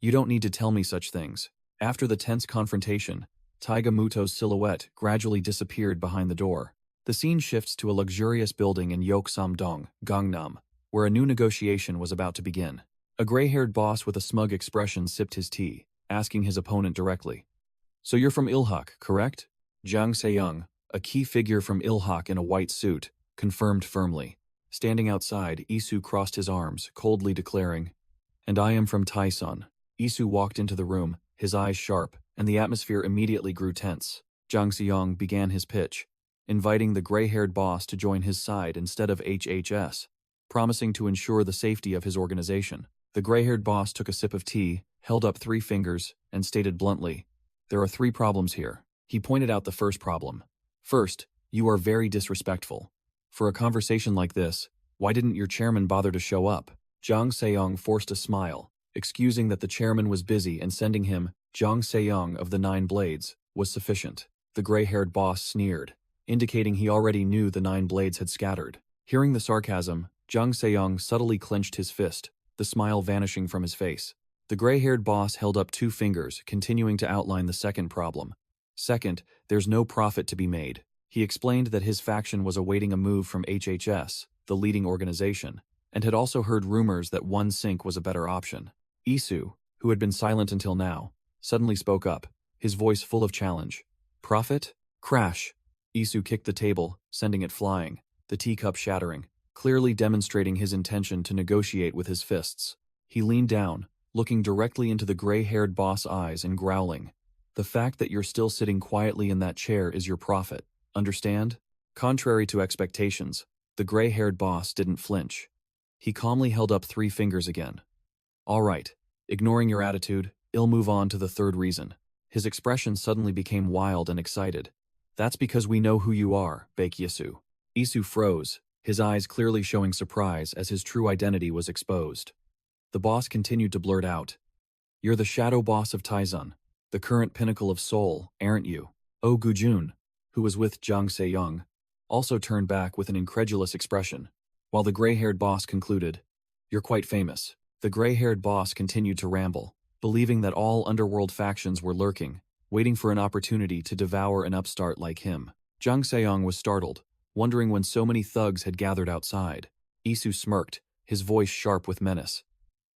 "You don't need to tell me such things." After the tense confrontation, Taiga Muto's silhouette gradually disappeared behind the door. The scene shifts to a luxurious building in Yeoksamdong, Gangnam, where a new negotiation was about to begin. A gray-haired boss with a smug expression sipped his tea, asking his opponent directly, "So you're from Ilhak, correct?" Jang Se-young, a key figure from Ilhak in a white suit, confirmed firmly. Standing outside, Isu crossed his arms, coldly declaring, "And I am from Taesun." Isu walked into the room, his eyes sharp, and the atmosphere immediately grew tense. Jang Se-young began his pitch, inviting the gray-haired boss to join his side instead of HHS, promising to ensure the safety of his organization. The gray-haired boss took a sip of tea, held up 3 fingers, and stated bluntly, "There are 3 problems here." He pointed out the first problem. "First, you are very disrespectful. For a conversation like this, why didn't your chairman bother to show up?" Jang Se-young forced a smile, excusing that the chairman was busy and sending him, Jang Se-young of the 9 Blades, was sufficient. The gray-haired boss sneered, indicating he already knew the 9 Blades had scattered. Hearing the sarcasm, Jang Se-young subtly clenched his fist, the smile vanishing from his face. The gray-haired boss held up 2 fingers, continuing to outline the second problem. "Second, there's no profit to be made." He explained that his faction was awaiting a move from HHS, the leading organization, and had also heard rumors that one sink was a better option. Isu, who had been silent until now, suddenly spoke up, his voice full of challenge. "Profit?" Crash! Isu kicked the table, sending it flying, the teacup shattering, clearly demonstrating his intention to negotiate with his fists. He leaned down, looking directly into the gray-haired boss' eyes and growling, "The fact that you're still sitting quietly in that chair is your profit. Understand?" Contrary to expectations, the gray-haired boss didn't flinch. He calmly held up 3 fingers again. "All right, ignoring your attitude, I'll move on to the third reason." His expression suddenly became wild and excited. "That's because we know who you are, Baekyesu." Isu froze, his eyes clearly showing surprise as his true identity was exposed. The boss continued to blurt out, "You're the shadow boss of Taizun, the current pinnacle of Seoul, aren't you?" Oh Gujun, who was with Jang Se-young, also turned back with an incredulous expression, while the gray-haired boss concluded, "You're quite famous." The gray-haired boss continued to ramble, believing that all underworld factions were lurking, waiting for an opportunity to devour an upstart like him. Jang Se-young was startled, wondering when so many thugs had gathered outside. Isu smirked, his voice sharp with menace.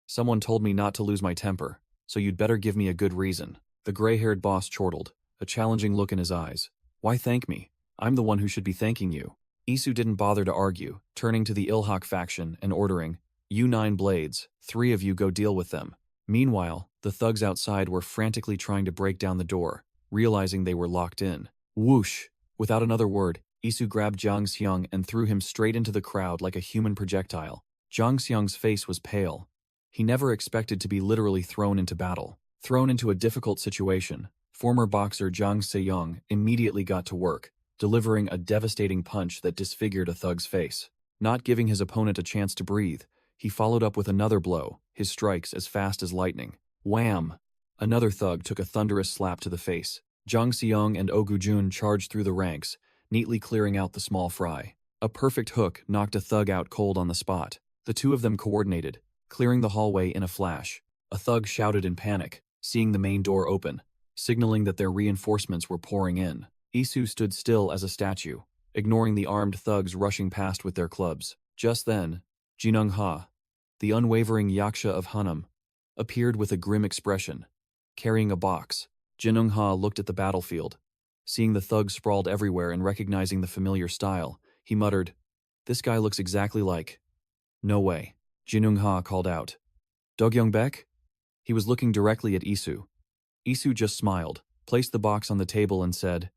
"Someone told me not to lose my temper, so you'd better give me a good reason." The gray-haired boss chortled, a challenging look in his eyes. "Why thank me? I'm the one who should be thanking you." Isu didn't bother to argue, turning to the Ilhak faction and ordering, "You 9 Blades, 3 of you go deal with them." Meanwhile, the thugs outside were frantically trying to break down the door, realizing they were locked in. Whoosh! Without another word, Isu grabbed Jang Se-young and threw him straight into the crowd like a human projectile. Jang Se-young's face was pale. He never expected to be literally thrown into battle. Thrown into a difficult situation, former boxer Jang Se-young immediately got to work, delivering a devastating punch that disfigured a thug's face. Not giving his opponent a chance to breathe, he followed up with another blow, his strikes as fast as lightning. Wham! Another thug took a thunderous slap to the face. Jang Se-young and Oh Gu-jun charged through the ranks, neatly clearing out the small fry. A perfect hook knocked a thug out cold on the spot. The two of them coordinated, clearing the hallway in a flash. A thug shouted in panic, seeing the main door open, signaling that their reinforcements were pouring in. Isu stood still as a statue, ignoring the armed thugs rushing past with their clubs. Just then, Jinung-ha, the unwavering Yaksha of Hanam, appeared with a grim expression, carrying a box. Jinung-ha looked at the battlefield. Seeing the thugs sprawled everywhere and recognizing the familiar style, he muttered, "This guy looks exactly like..." "No way," Jinung-ha called out. "Dogyong-baek?" He was looking directly at Isu. Isu just smiled, placed the box on the table and said,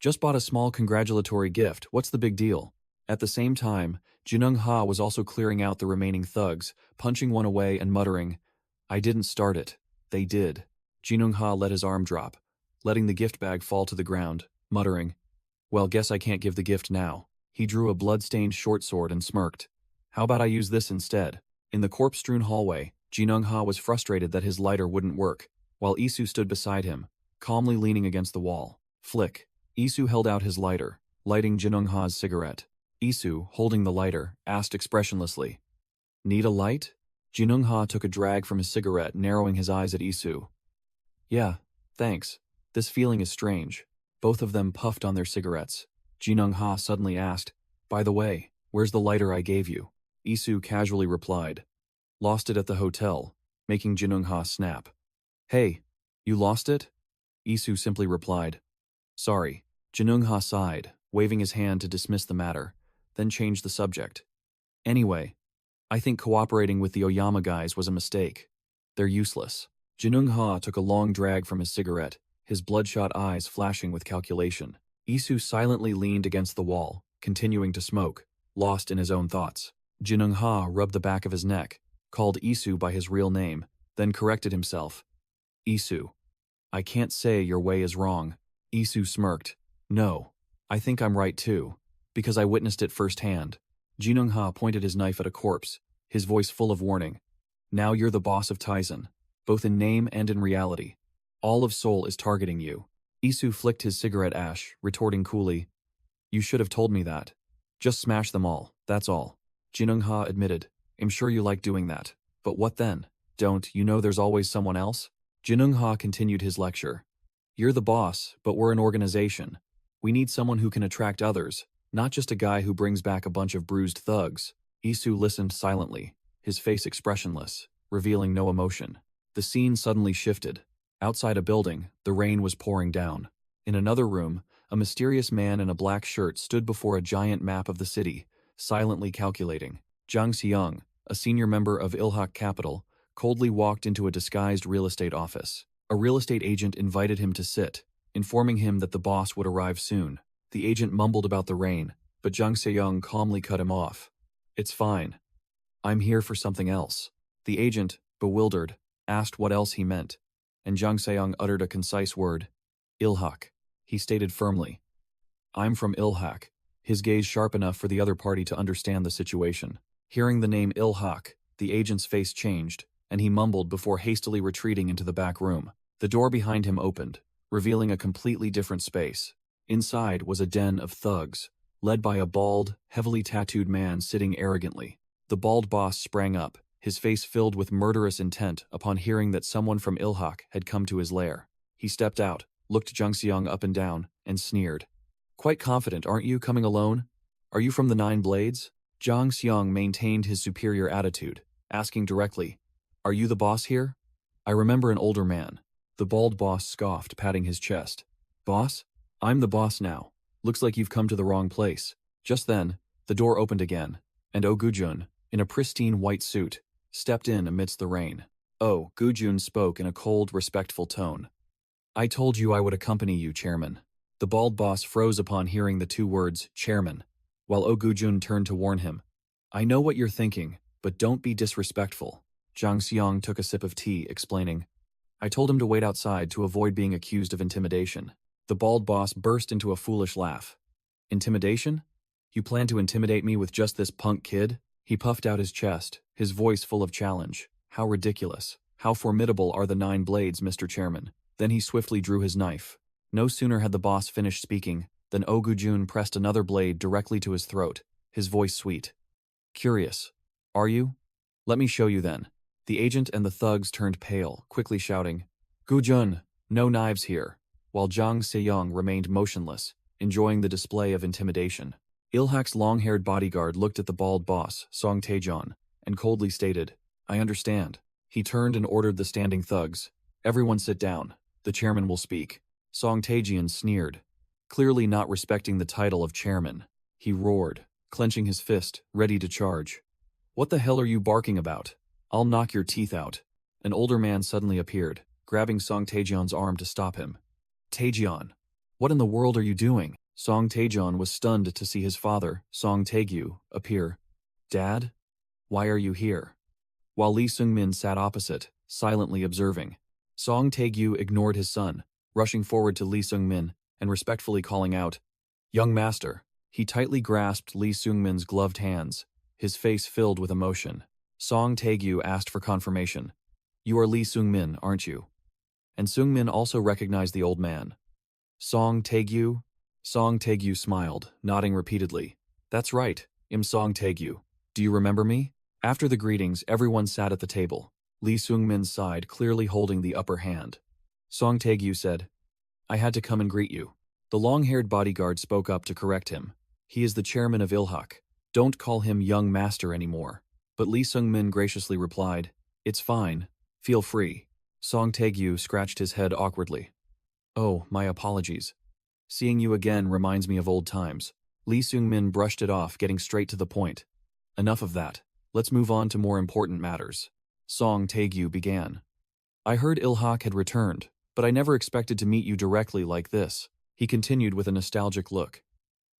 "Just bought a small congratulatory gift, what's the big deal?" At the same time, Jinung-ha was also clearing out the remaining thugs, punching one away and muttering, "I didn't start it. They did." Jinung-ha let his arm drop, letting the gift bag fall to the ground, muttering, "Well, guess I can't give the gift now." He drew a blood-stained short sword and smirked. "How about I use this instead?" In the corpse-strewn hallway, Jinung-ha was frustrated that his lighter wouldn't work, while Isu stood beside him, calmly leaning against the wall. Flick. Isu held out his lighter, lighting Jinung-ha's cigarette. Isu, holding the lighter, asked expressionlessly, "Need a light?" Jinung-ha took a drag from his cigarette, narrowing his eyes at Isu. "Yeah, thanks. This feeling is strange." Both of them puffed on their cigarettes. Jinung-ha suddenly asked, "By the way, where's the lighter I gave you?" Isu casually replied, "Lost it at the hotel," making Jinung-ha snap. "Hey, you lost it?" Isu simply replied, "Sorry." Jinung-ha sighed, waving his hand to dismiss the matter, then changed the subject. "Anyway, I think cooperating with the Oyama guys was a mistake. They're useless." Jinung-ha took a long drag from his cigarette, his bloodshot eyes flashing with calculation. Isu silently leaned against the wall, continuing to smoke, lost in his own thoughts. Jinung-ha rubbed the back of his neck, called Isu by his real name, then corrected himself. "Isu, I can't say your way is wrong." Isu smirked. "No, I think I'm right too, because I witnessed it firsthand." Jinung-ha pointed his knife at a corpse, his voice full of warning. "Now you're the boss of Tizen, both in name and in reality. All of Seoul is targeting you." Isu flicked his cigarette ash, retorting coolly, "You should have told me that. Just smash them all, that's all." Jinung-ha admitted, "I'm sure you like doing that. But what then? Don't you know there's always someone else?" Jinung-ha continued his lecture. "You're the boss, but we're an organization. We need someone who can attract others, not just a guy who brings back a bunch of bruised thugs." Isu listened silently, his face expressionless, revealing no emotion. The scene suddenly shifted. Outside a building, the rain was pouring down. In another room, a mysterious man in a black shirt stood before a giant map of the city, silently calculating. Jang Se-young, a senior member of Ilhak Capital, coldly walked into a disguised real estate office. A real estate agent invited him to sit, informing him that the boss would arrive soon. The agent mumbled about the rain, but Jang Se-young calmly cut him off. "It's fine. I'm here for something else." The agent, bewildered, asked what else he meant, and Jang Se-young uttered a concise word, "Ilhak." He stated firmly, "I'm from Ilhak," his gaze sharp enough for the other party to understand the situation. Hearing the name Ilhak, the agent's face changed, and he mumbled before hastily retreating into the back room. The door behind him opened, revealing a completely different space. Inside was a den of thugs, led by a bald, heavily tattooed man sitting arrogantly. The bald boss sprang up, his face filled with murderous intent upon hearing that someone from Ilhak had come to his lair. He stepped out, looked Jang Se-young up and down, and sneered. "Quite confident, aren't you, coming alone? Are you from the Nine Blades?" Jang Se-young maintained his superior attitude, asking directly, "Are you the boss here?" "I remember an older man." The bald boss scoffed, patting his chest. "Boss? I'm the boss now. Looks like you've come to the wrong place." Just then, the door opened again, and Oh Gu-jun, in a pristine white suit, stepped in amidst the rain. Oh Gu-jun spoke in a cold, respectful tone. "I told you I would accompany you, Chairman." The bald boss froze upon hearing the two words, Chairman, while Oh Gu-jun turned to warn him. "I know what you're thinking, but don't be disrespectful." Jang Se-young took a sip of tea, explaining, I told him to wait outside to avoid being accused of intimidation. The bald boss burst into a foolish laugh. Intimidation? You plan to intimidate me with just this punk kid? He puffed out his chest, his voice full of challenge. How ridiculous. How formidable are the 9 blades, Mr. Chairman. Then he swiftly drew his knife. No sooner had the boss finished speaking than Ogujun pressed another blade directly to his throat, his voice sweet. Curious. Are you? Let me show you then. The agent and the thugs turned pale, quickly shouting, Gujun, no knives here, while Zhang Seyong remained motionless, enjoying the display of intimidation. Ilhak's long-haired bodyguard looked at the bald boss, Song Taejon, and coldly stated, I understand. He turned and ordered the standing thugs. Everyone sit down. The chairman will speak. Song Taejian sneered, clearly not respecting the title of chairman. He roared, clenching his fist, ready to charge. What the hell are you barking about? I'll knock your teeth out. An older man suddenly appeared, grabbing Song Taejion's arm to stop him. Taejion, what in the world are you doing? Song Taejon was stunned to see his father, Song Taegyu, appear. Dad? Why are you here? While Lee Seung-min sat opposite, silently observing. Song Taegyu ignored his son, rushing forward to Lee Seung-min and respectfully calling out, Young master. He tightly grasped Lee Seung-min's gloved hands, his face filled with emotion. Song Taegyu asked for confirmation. You are Lee Seung-min, aren't you? And Seung-min also recognized the old man. Song Taegyu? Song Taegyu smiled, nodding repeatedly. That's right, I'm Song Taegyu. Do you remember me? After the greetings, everyone sat at the table, Lee Seung-min's side clearly holding the upper hand. Song Taegyu said, I had to come and greet you. The long-haired bodyguard spoke up to correct him. He is the chairman of Ilhak. Don't call him young master anymore. But Lee Seung-min graciously replied, It's fine. Feel free. Song Taegyu scratched his head awkwardly. Oh, my apologies. Seeing you again reminds me of old times. Lee Seung-min brushed it off, getting straight to the point. Enough of that. Let's move on to more important matters. Song Taegyu began. I heard Ilhak had returned, but I never expected to meet you directly like this. He continued with a nostalgic look.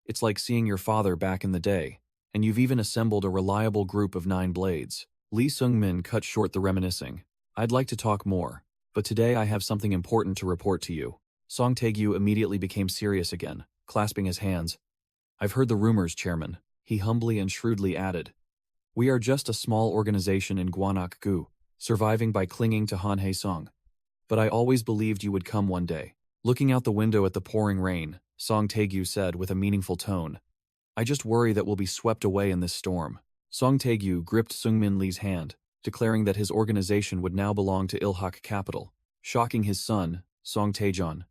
It's like seeing your father back in the day, and you've even assembled a reliable group of 9 blades. Lee Seung-min cut short the reminiscing. I'd like to talk more, but today I have something important to report to you. Song Taegyu immediately became serious again, clasping his hands. I've heard the rumors, Chairman, he humbly and shrewdly added. We are just a small organization in Gwanak-gu, surviving by clinging to Hanhae Song. But I always believed you would come one day. Looking out the window at the pouring rain, Song Taegyu said with a meaningful tone. I just worry that we'll be swept away in this storm. Song Taegyu gripped Seung-min Lee's hand, declaring that his organization would now belong to Ilhak capital, shocking his son, Song Taejon.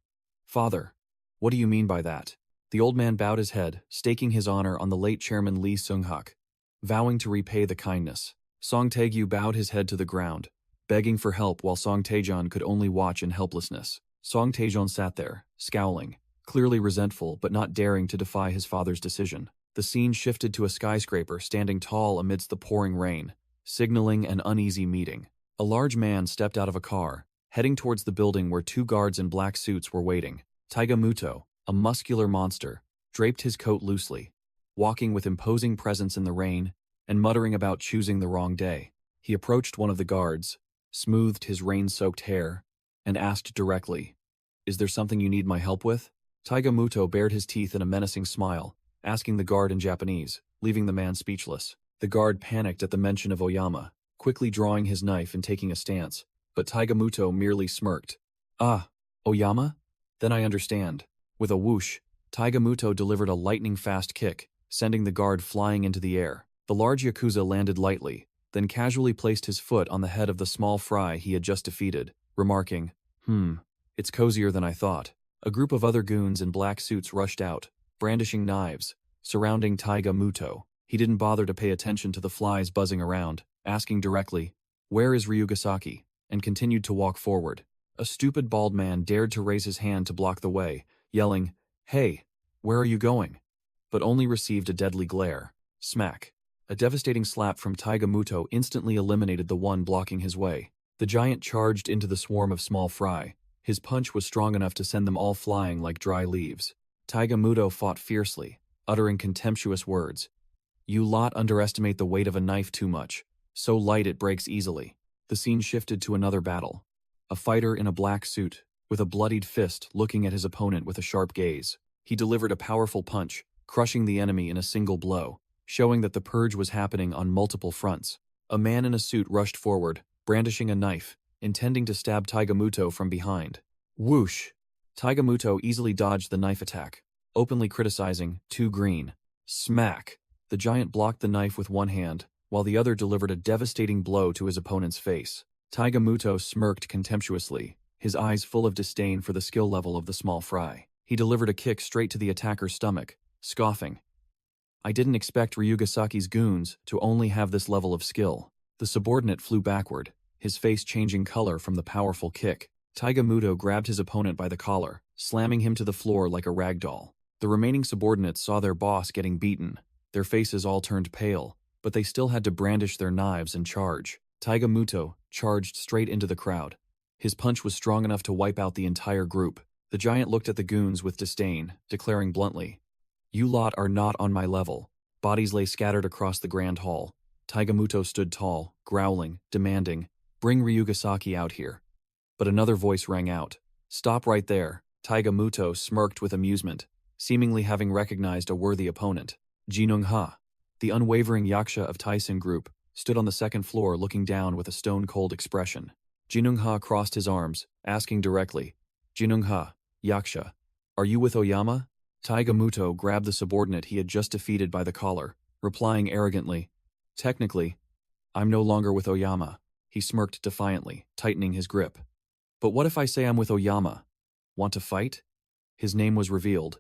Father, what do you mean by that? The old man bowed his head, staking his honor on the late chairman Lee Seung-hak, vowing to repay the kindness. Song Taegyu bowed his head to the ground, begging for help while Song Taejon could only watch in helplessness. Song Taejon sat there, scowling, clearly resentful but not daring to defy his father's decision. The scene shifted to a skyscraper standing tall amidst the pouring rain, signaling an uneasy meeting. A large man stepped out of a car, heading towards the building where 2 guards in black suits were waiting. Taiga Muto, a muscular monster, draped his coat loosely, walking with imposing presence in the rain and muttering about choosing the wrong day. He approached one of the guards, smoothed his rain-soaked hair, and asked directly, Is there something you need my help with? Taiga Muto bared his teeth in a menacing smile, asking the guard in Japanese, leaving the man speechless. The guard panicked at the mention of Oyama, quickly drawing his knife and taking a stance, but Taiga Muto merely smirked. Ah, Oyama? Then I understand. With a whoosh, Taiga Muto delivered a lightning-fast kick, sending the guard flying into the air. The large Yakuza landed lightly, then casually placed his foot on the head of the small fry he had just defeated, remarking, It's cozier than I thought. A group of other goons in black suits rushed out, brandishing knives, surrounding Taiga Muto. He didn't bother to pay attention to the flies buzzing around, asking directly, Where is Ryugasaki? And continued to walk forward. A stupid bald man dared to raise his hand to block the way, yelling, Hey, where are you going? But only received a deadly glare. Smack. A devastating slap from Taiga Muto instantly eliminated the one blocking his way. The giant charged into the swarm of small fry. His punch was strong enough to send them all flying like dry leaves. Taiga Muto fought fiercely, uttering contemptuous words. You lot underestimate the weight of a knife too much. So light it breaks easily. The scene shifted to another battle. a fighter in a black suit, with a bloodied fist looking at his opponent with a sharp gaze. He delivered a powerful punch, crushing the enemy in a single blow, showing that the purge was happening on multiple fronts. A man in a suit rushed forward, brandishing a knife, intending to stab Taigamuto from behind. Whoosh! Taigamuto easily dodged the knife attack, openly criticizing, too green. Smack! The giant blocked the knife with one hand, while the other delivered a devastating blow to his opponent's face. Taigamuto smirked contemptuously, his eyes full of disdain for the skill level of the small fry. He delivered a kick straight to the attacker's stomach, scoffing. I didn't expect Ryugasaki's goons to only have this level of skill. The subordinate flew backward, his face changing color from the powerful kick. Taigamuto grabbed his opponent by the collar, slamming him to the floor like a rag doll. The remaining subordinates saw their boss getting beaten. Their faces all turned pale, but they still had to brandish their knives and charge. Taigamuto charged straight into the crowd. His punch was strong enough to wipe out the entire group. The giant looked at the goons with disdain, declaring bluntly, "You lot are not on my level." Bodies lay scattered across the grand hall. Taigamuto stood tall, growling, demanding, "Bring Ryugasaki out here." But another voice rang out, "Stop right there." Taigamuto smirked with amusement, seemingly having recognized a worthy opponent. Jinung-ha, the unwavering Yaksha of Taisen Group, stood on the second floor looking down with a stone-cold expression. Jinung-ha crossed his arms, asking directly, "Jinung-ha, Yaksha, are you with Oyama?" Taigamuto grabbed the subordinate he had just defeated by the collar, replying arrogantly, "Technically, I'm no longer with Oyama." He smirked defiantly, tightening his grip. "But what if I say I'm with Oyama? Want to fight?" His name was revealed.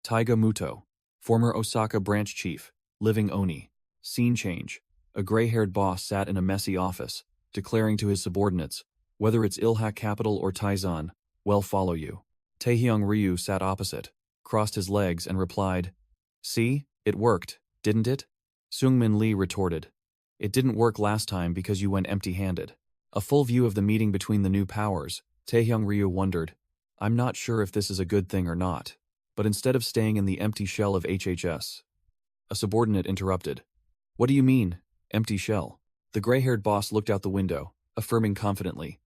Taigamuto, former Osaka branch chief, living Oni. Scene change. A gray-haired boss sat in a messy office, declaring to his subordinates, "Whether it's Ilha capital or Taizan, well follow you." Taehyung Ryu sat opposite, crossed his legs and replied, "See, it worked, didn't it?" Seungmin Lee retorted, "It didn't work last time because you went empty-handed." A full view of the meeting between the new powers, Taehyung Ryu wondered, "I'm not sure if this is a good thing or not." But instead of staying in the empty shell of HHS, a subordinate interrupted. "What do you mean, empty shell?" The gray-haired boss looked out the window, affirming confidently,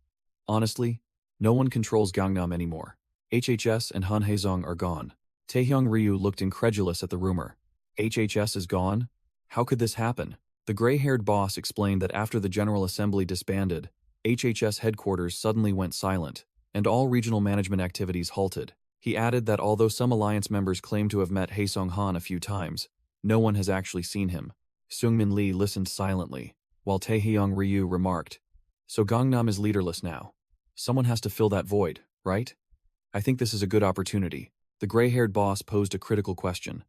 "Honestly, no one controls Gangnam anymore. HHS and Hanhaezong are gone." Taehyung Ryu looked incredulous at the rumor. "HHS is gone? How could this happen?" The gray-haired boss explained that after the General Assembly disbanded, HHS headquarters suddenly went silent, and all regional management activities halted. He added that although some alliance members claim to have met Haesung Han a few times, no one has actually seen him. Seungmin Lee listened silently, while Taehyung Ryu remarked, "So Gangnam is leaderless now. Someone has to fill that void, right? I think this is a good opportunity." The gray-haired boss posed a critical question.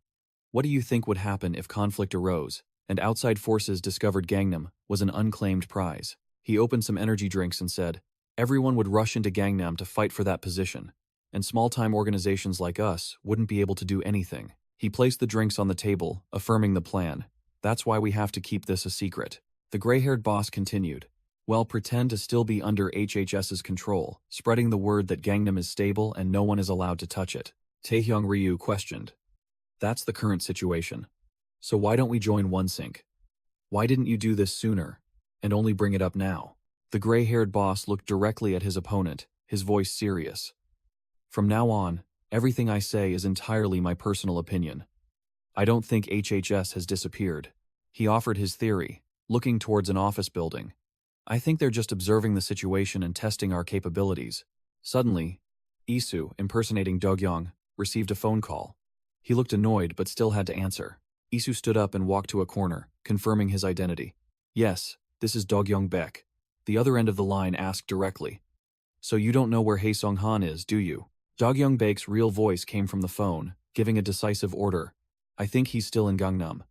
"What do you think would happen if conflict arose, and outside forces discovered Gangnam was an unclaimed prize?" He opened some energy drinks and said, "Everyone would rush into Gangnam to fight for that position, and small-time organizations like us wouldn't be able to do anything." He placed the drinks on the table, affirming the plan. "That's why we have to keep this a secret." The gray-haired boss continued, "Well, pretend to still be under HHS's control, spreading the word that Gangnam is stable and no one is allowed to touch it." Taehyung Ryu questioned, "That's the current situation. So why don't we join OneSync? Why didn't you do this sooner, and only bring it up now?" The gray-haired boss looked directly at his opponent, his voice serious. "From now on, everything I say is entirely my personal opinion. I don't think HHS has disappeared." He offered his theory, looking towards an office building. "I think they're just observing the situation and testing our capabilities." Suddenly, Isu, impersonating Dogyong, received a phone call. He looked annoyed but still had to answer. Isu stood up and walked to a corner, confirming his identity. "Yes, this is Dogyong Baek." The other end of the line asked directly, "So you don't know where Haesung Han is, do you?" Dogyong Baek's real voice came from the phone, giving a decisive order. "I think he's still in Gangnam.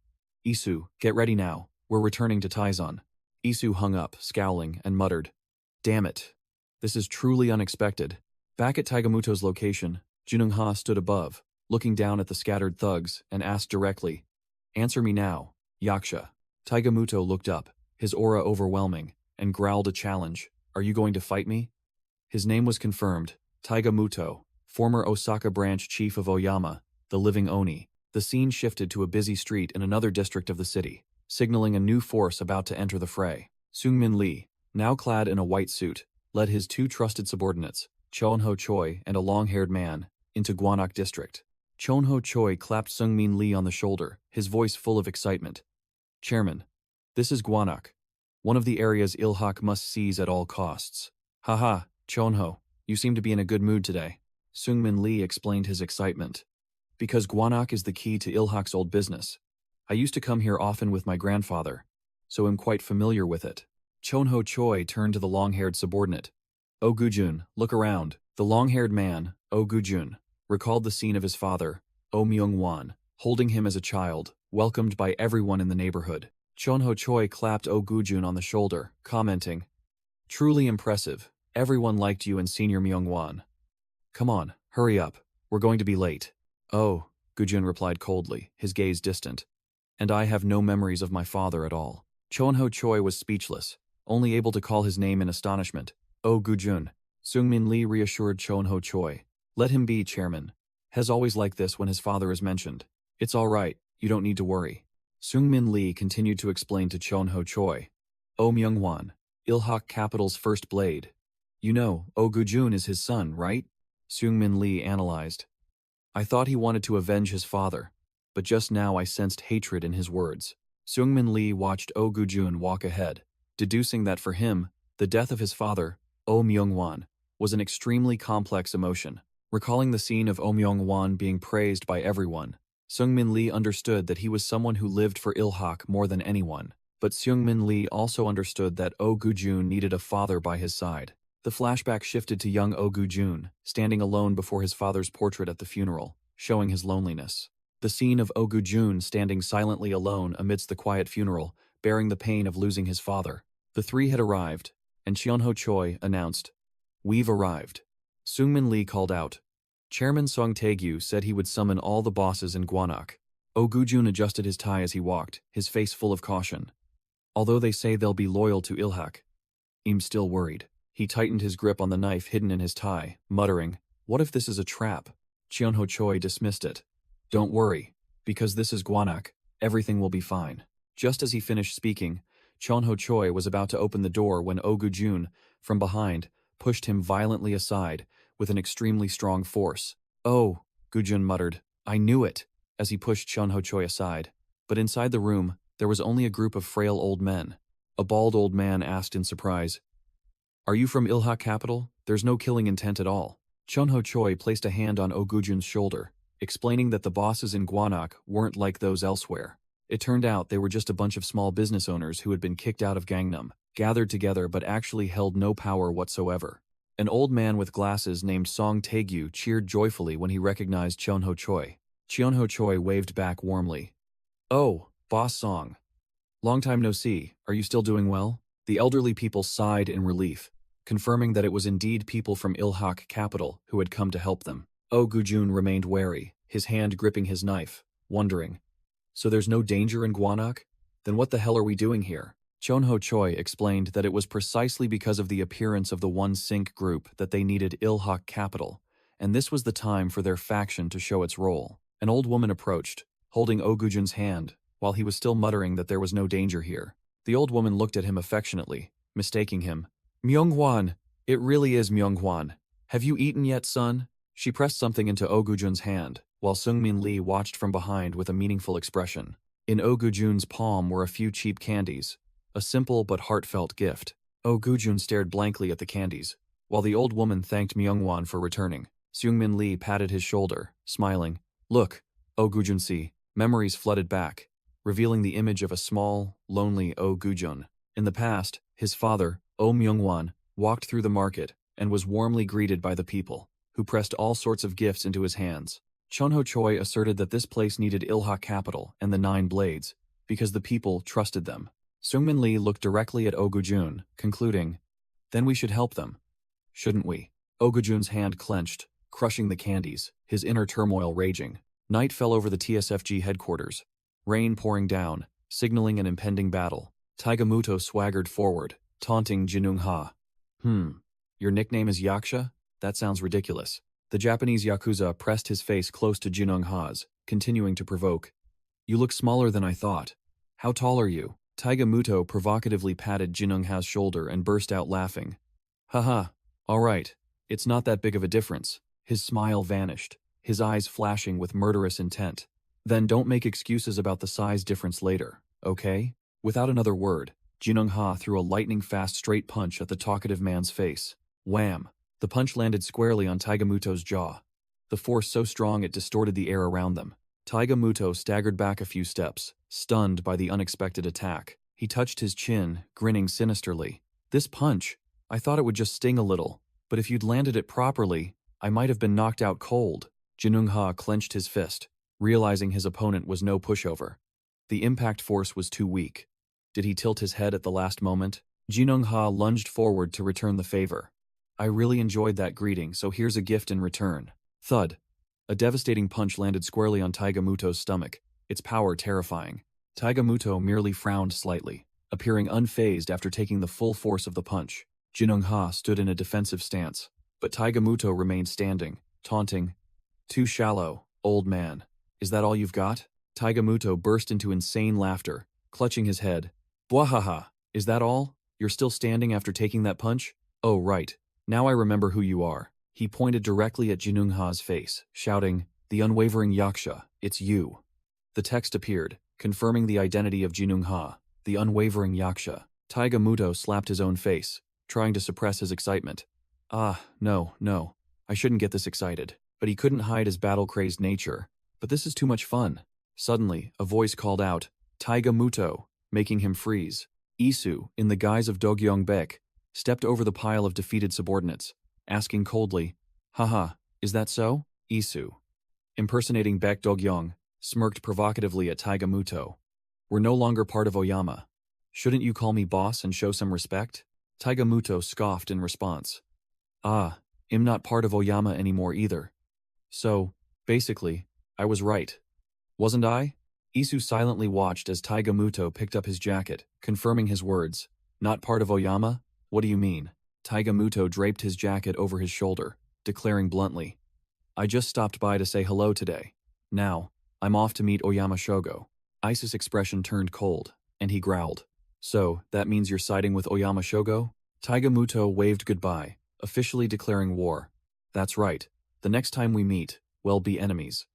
Isu, get ready now, we're returning to Taizan." Isu hung up, scowling, and muttered, "Damn it. This is truly unexpected." Back at Taigamuto's location, Junung-ha stood above, looking down at the scattered thugs, and asked directly, "Answer me now, Yaksha." Taigamuto looked up, his aura overwhelming, and growled a challenge. "Are you going to fight me?" His name was confirmed, Taigamuto, former Osaka branch chief of Oyama, the living Oni. The scene shifted to a busy street in another district of the city, signaling a new force about to enter the fray. Seungmin Lee, now clad in a white suit, led his two trusted subordinates, Chonho Choi and a long-haired man, into Gwanak district. Chonho Choi clapped Seungmin Lee on the shoulder, his voice full of excitement. Chairman, this is Gwanak, one of the areas Ilhak must seize at all costs. Haha, Chonho, you seem to be in a good mood today. Seungmin Lee explained his excitement. Because Gwanak is the key to Ilhak's old business. I used to come here often with my grandfather, so am quite familiar with it. Chonho Choi turned to the long-haired subordinate. Oh Gujun, look around. The long-haired man, Oh Gujun, recalled the scene of his father, Oh Myung-wan, holding him as a child, welcomed by everyone in the neighborhood. Chonho Choi clapped Oh Gujun on the shoulder, commenting, truly impressive. Everyone liked you and Senior Myung-wan. Come on, hurry up. We're going to be late. Oh, Gujun replied coldly, his gaze distant. And I have no memories of my father at all. Chonho Choi was speechless, only able to call his name in astonishment. Oh Gujun. Seungmin Lee reassured Chonho Choi. Let him be, Chairman. He's always like this when his father is mentioned. It's all right, you don't need to worry. Seungmin Lee continued to explain to Chonho Choi. Oh Myung-wan, Ilhak Capital's first blade. You know, Oh Gujun is his son, right? Seungmin Lee analyzed. I thought he wanted to avenge his father, but just now I sensed hatred in his words. Seungmin Lee watched Oh Gujun walk ahead, deducing that for him, the death of his father, Oh Myung-wan, was an extremely complex emotion. Recalling the scene of Oh Myung-wan being praised by everyone, Seungmin Lee understood that he was someone who lived for Ilhak more than anyone. But Seungmin Lee also understood that Oh Gujun needed a father by his side. The flashback shifted to young Oh Gujun, standing alone before his father's portrait at the funeral, showing his loneliness. The scene of Oh Gujun standing silently alone amidst the quiet funeral, bearing the pain of losing his father. The three had arrived, and Chonho Choi announced, We've arrived. Seungmin Lee called out. Chairman Song Taegyu said he would summon all the bosses in Gwanak. Oh Gujun adjusted his tie as he walked, his face full of caution. Although they say they'll be loyal to Ilhak, I'm still worried. He tightened his grip on the knife hidden in his tie, muttering, What if this is a trap? Chonho Choi dismissed it. Don't worry. Because this is Gwanak, everything will be fine. Just as he finished speaking, Chonho Choi was about to open the door when Oh Gujun, from behind, pushed him violently aside, with an extremely strong force. Oh, Gujun muttered, I knew it, as he pushed Chonho Choi aside. But inside the room, there was only a group of frail old men. A bald old man asked in surprise, Are you from Ilhak Capital? There's no killing intent at all. Chonho Choi placed a hand on Oh Gujun's shoulder, explaining that the bosses in Gwanak weren't like those elsewhere. It turned out they were just a bunch of small business owners who had been kicked out of Gangnam, gathered together but actually held no power whatsoever. An old man with glasses named Song Taegyu cheered joyfully when he recognized Chonho Choi. Chonho Choi waved back warmly. Oh, Boss Song. Long time no see, are you still doing well? The elderly people sighed in relief, confirming that it was indeed people from Ilhak Capital who had come to help them. Oh Gujun remained wary, his hand gripping his knife, wondering, So there's no danger in Gwanak? Then what the hell are we doing here? Chonho Choi explained that it was precisely because of the appearance of the One Sync group that they needed Ilhak Capital, and this was the time for their faction to show its role. An old woman approached, holding Oh Gujun's hand, while he was still muttering that there was no danger here. The old woman looked at him affectionately, mistaking him. Myung-hwan, it really is Myung-hwan. Have you eaten yet, son? She pressed something into Oh Gujun's hand, while Seungmin Lee watched from behind with a meaningful expression. In Oh Gujun's palm were a few cheap candies, a simple but heartfelt gift. Oh Gujun stared blankly at the candies, while the old woman thanked Myung-hwan for returning. Seungmin Lee patted his shoulder, smiling. Look, Oh Gujun see, memories flooded back, revealing the image of a small, lonely Oh Gujun. In the past, his father, Oh Myung-hwan, walked through the market and was warmly greeted by the people, who pressed all sorts of gifts into his hands. Chonho Choi asserted that this place needed Ilhak Capital and the 9 Blades, because the people trusted them. Seungmin Lee looked directly at Oh Gujun, concluding, Then we should help them. Shouldn't we? Oh Gujun's hand clenched, crushing the candies, his inner turmoil raging. Night fell over the TSFG headquarters, rain pouring down, signaling an impending battle. Taigamuto swaggered forward, taunting Jinung Ha. Your nickname is Yaksha? That sounds ridiculous. The Japanese Yakuza pressed his face close to Jinung Ha's, continuing to provoke. You look smaller than I thought. How tall are you? Taigamuto provocatively patted Jinung Ha's shoulder and burst out laughing. Haha, alright, it's not that big of a difference. His smile vanished, his eyes flashing with murderous intent. Then don't make excuses about the size difference later, okay? Without another word, Jinung-ha threw a lightning-fast straight punch at the talkative man's face. Wham! The punch landed squarely on Taigamuto's jaw, the force so strong it distorted the air around them. Taigamuto staggered back a few steps, stunned by the unexpected attack. He touched his chin, grinning sinisterly. This punch, I thought it would just sting a little, but if you'd landed it properly, I might have been knocked out cold. Jinung-ha clenched his fist, realizing his opponent was no pushover. The impact force was too weak. Did he tilt his head at the last moment? Jinung-ha lunged forward to return the favor. I really enjoyed that greeting, so here's a gift in return. Thud. A devastating punch landed squarely on Taigamuto's stomach, its power terrifying. Taigamuto merely frowned slightly, appearing unfazed after taking the full force of the punch. Jinung-ha stood in a defensive stance, but Taigamuto remained standing, taunting. Too shallow, old man. Is that all you've got? Taigamuto burst into insane laughter, clutching his head. Bwahaha, is that all? You're still standing after taking that punch? Oh right, now I remember who you are. He pointed directly at Jinung-ha's face, shouting, The unwavering Yaksha, it's you. The text appeared, confirming the identity of Jinung-ha, the unwavering Yaksha. Taigamuto slapped his own face, trying to suppress his excitement. No, I shouldn't get this excited. But he couldn't hide his battle-crazed nature. But this is too much fun. Suddenly, a voice called out, Taigamuto, making him freeze. Isu, in the guise of Dogyong-bek, stepped over the pile of defeated subordinates, asking coldly, Haha, is that so? Isu, impersonating Baek Dogyong, smirked provocatively at Taigamuto. We're no longer part of Oyama. Shouldn't you call me boss and show some respect? Taigamuto scoffed in response. I'm not part of Oyama anymore either. So, basically, I was right. Wasn't I? Isu silently watched as Taigamuto picked up his jacket, confirming his words. Not part of Oyama? What do you mean? Taigamuto draped his jacket over his shoulder, declaring bluntly. I just stopped by to say hello today. Now, I'm off to meet Oyama Shogo. Isu's expression turned cold, and he growled. So, that means you're siding with Oyama Shogo? Taigamuto waved goodbye, officially declaring war. That's right. The next time we meet, we'll be enemies.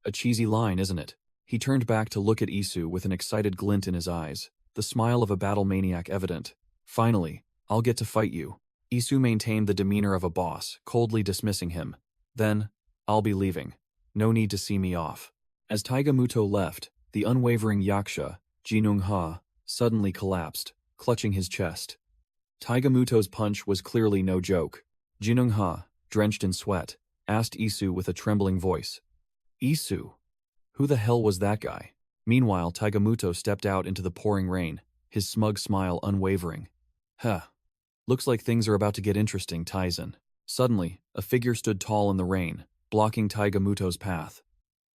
A cheesy line, isn't it? He turned back to look at Isu with an excited glint in his eyes, the smile of a battle maniac evident. Finally, I'll get to fight you. Isu maintained the demeanor of a boss, coldly dismissing him. Then, I'll be leaving. No need to see me off. As Taigamuto left, the unwavering Yaksha, Jinung-ha, suddenly collapsed, clutching his chest. Taigamuto's punch was clearly no joke. Jinung-ha, drenched in sweat, asked Isu with a trembling voice. Isu? Who the hell was that guy? Meanwhile, Taigamuto stepped out into the pouring rain, his smug smile unwavering. Huh. Looks like things are about to get interesting, Taizen. Suddenly, a figure stood tall in the rain, blocking Taigamuto's path.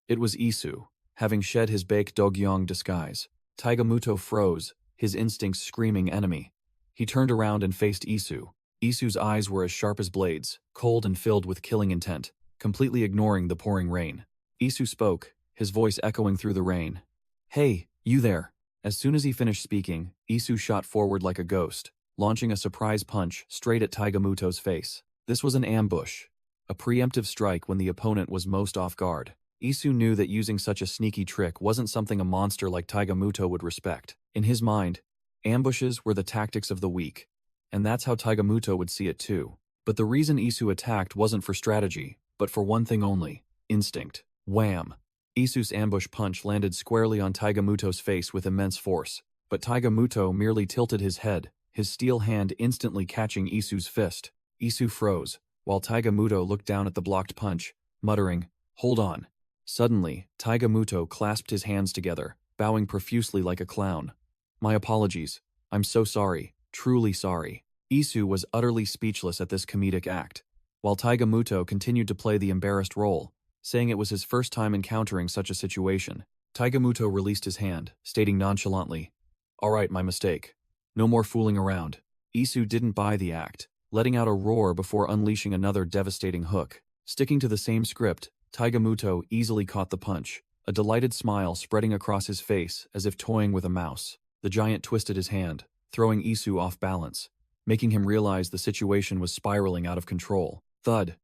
It was Isu, having shed his Baek Dogyong disguise. Taigamuto froze, his instincts screaming enemy. He turned around and faced Isu. Isu's eyes were as sharp as blades, cold and filled with killing intent, completely ignoring the pouring rain. Isu spoke, his voice echoing through the rain. Hey, you there. As soon as he finished speaking, Isu shot forward like a ghost, launching a surprise punch straight at Taigamuto's face. This was an ambush, a preemptive strike when the opponent was most off guard. Isu knew that using such a sneaky trick wasn't something a monster like Taigamuto would respect. In his mind, ambushes were the tactics of the weak, and that's how Taigamuto would see it too. But the reason Isu attacked wasn't for strategy, but for one thing only: instinct. Wham! Isu's ambush punch landed squarely on Taigamuto's face with immense force, but Taigamuto merely tilted his head, his steel hand instantly catching Isu's fist. Isu froze, while Taigamuto looked down at the blocked punch, muttering, "Hold on." Suddenly, Taigamuto clasped his hands together, bowing profusely like a clown. "My apologies. I'm so sorry, truly sorry." Isu was utterly speechless at this comedic act, while Taigamuto continued to play the embarrassed role, saying it was his first time encountering such a situation. Taigamuto released his hand, stating nonchalantly, "All right, my mistake. No more fooling around." Isu didn't buy the act, letting out a roar before unleashing another devastating hook. Sticking to the same script, Taigamuto easily caught the punch, a delighted smile spreading across his face as if toying with a mouse. The giant twisted his hand, throwing Isu off balance, making him realize the situation was spiraling out of control. Thud.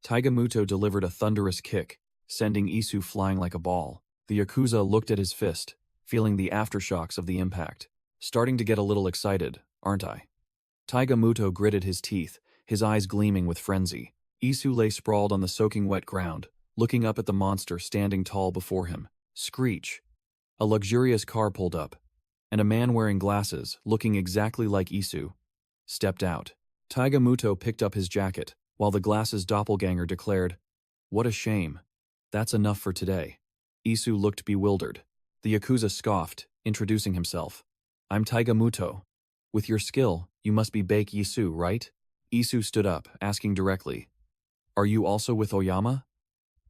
Taigamuto delivered a thunderous kick, sending Isu flying like a ball. The Yakuza looked at his fist, feeling the aftershocks of the impact. Starting to get a little excited, aren't I? Taigamuto gritted his teeth, his eyes gleaming with frenzy. Isu lay sprawled on the soaking wet ground, looking up at the monster standing tall before him. Screech. A luxurious car pulled up, and a man wearing glasses, looking exactly like Isu, stepped out. Taigamuto picked up his jacket, while the glasses doppelganger declared, "What a shame. That's enough for today." Isu looked bewildered. The Yakuza scoffed, introducing himself. "I'm Taigamuto. With your skill, you must be Bake Isu, right?" Isu stood up, asking directly, "Are you also with Oyama?"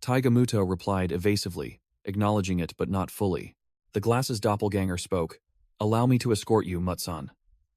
Taigamuto replied evasively, acknowledging it but not fully. The glasses doppelganger spoke. "Allow me to escort you, Mutsan."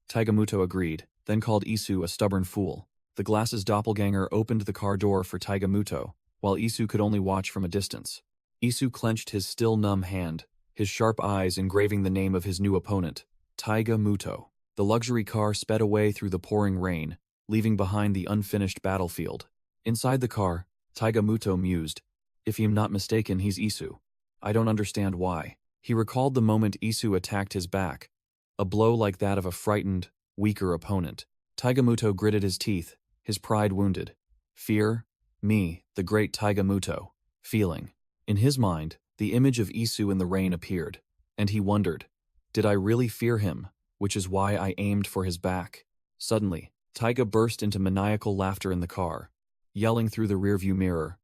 Taigamuto agreed, then called Isu a stubborn fool. The glasses doppelganger opened the car door for Taigamuto, while Isu could only watch from a distance. Isu clenched his still numb hand, his sharp eyes engraving the name of his new opponent, Taigamuto. The luxury car sped away through the pouring rain, leaving behind the unfinished battlefield. Inside the car, Taigamuto mused, "If I'm not mistaken, he's Isu. I don't understand why." He recalled the moment Isu attacked his back, a blow like that of a frightened, weaker opponent. Taigamuto gritted his teeth, his pride wounded. Fear? Me, the great Taigamuto. Feeling. In his mind, the image of Isu in the rain appeared, and he wondered, did I really fear him, which is why I aimed for his back? Suddenly, Taiga burst into maniacal laughter in the car, yelling through the rearview mirror,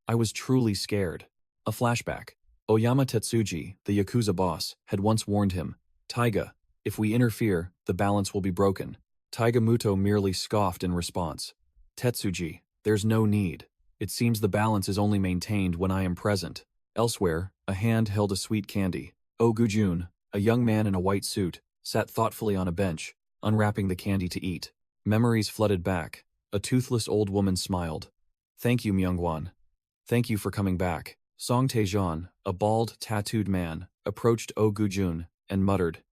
"I was truly scared." A flashback. Oyama Tetsuji, the Yakuza boss, had once warned him, "Taiga, if we interfere, the balance will be broken." Taigamuto merely scoffed in response. "Tetsuji, there's no need. It seems the balance is only maintained when I am present." Elsewhere, a hand held a sweet candy. Ogujun, a young man in a white suit, sat thoughtfully on a bench, unwrapping the candy to eat. Memories flooded back. A toothless old woman smiled. "Thank you, Myungwan. Thank you for coming back." Song Taejeon, a bald, tattooed man, approached Ogujun and muttered,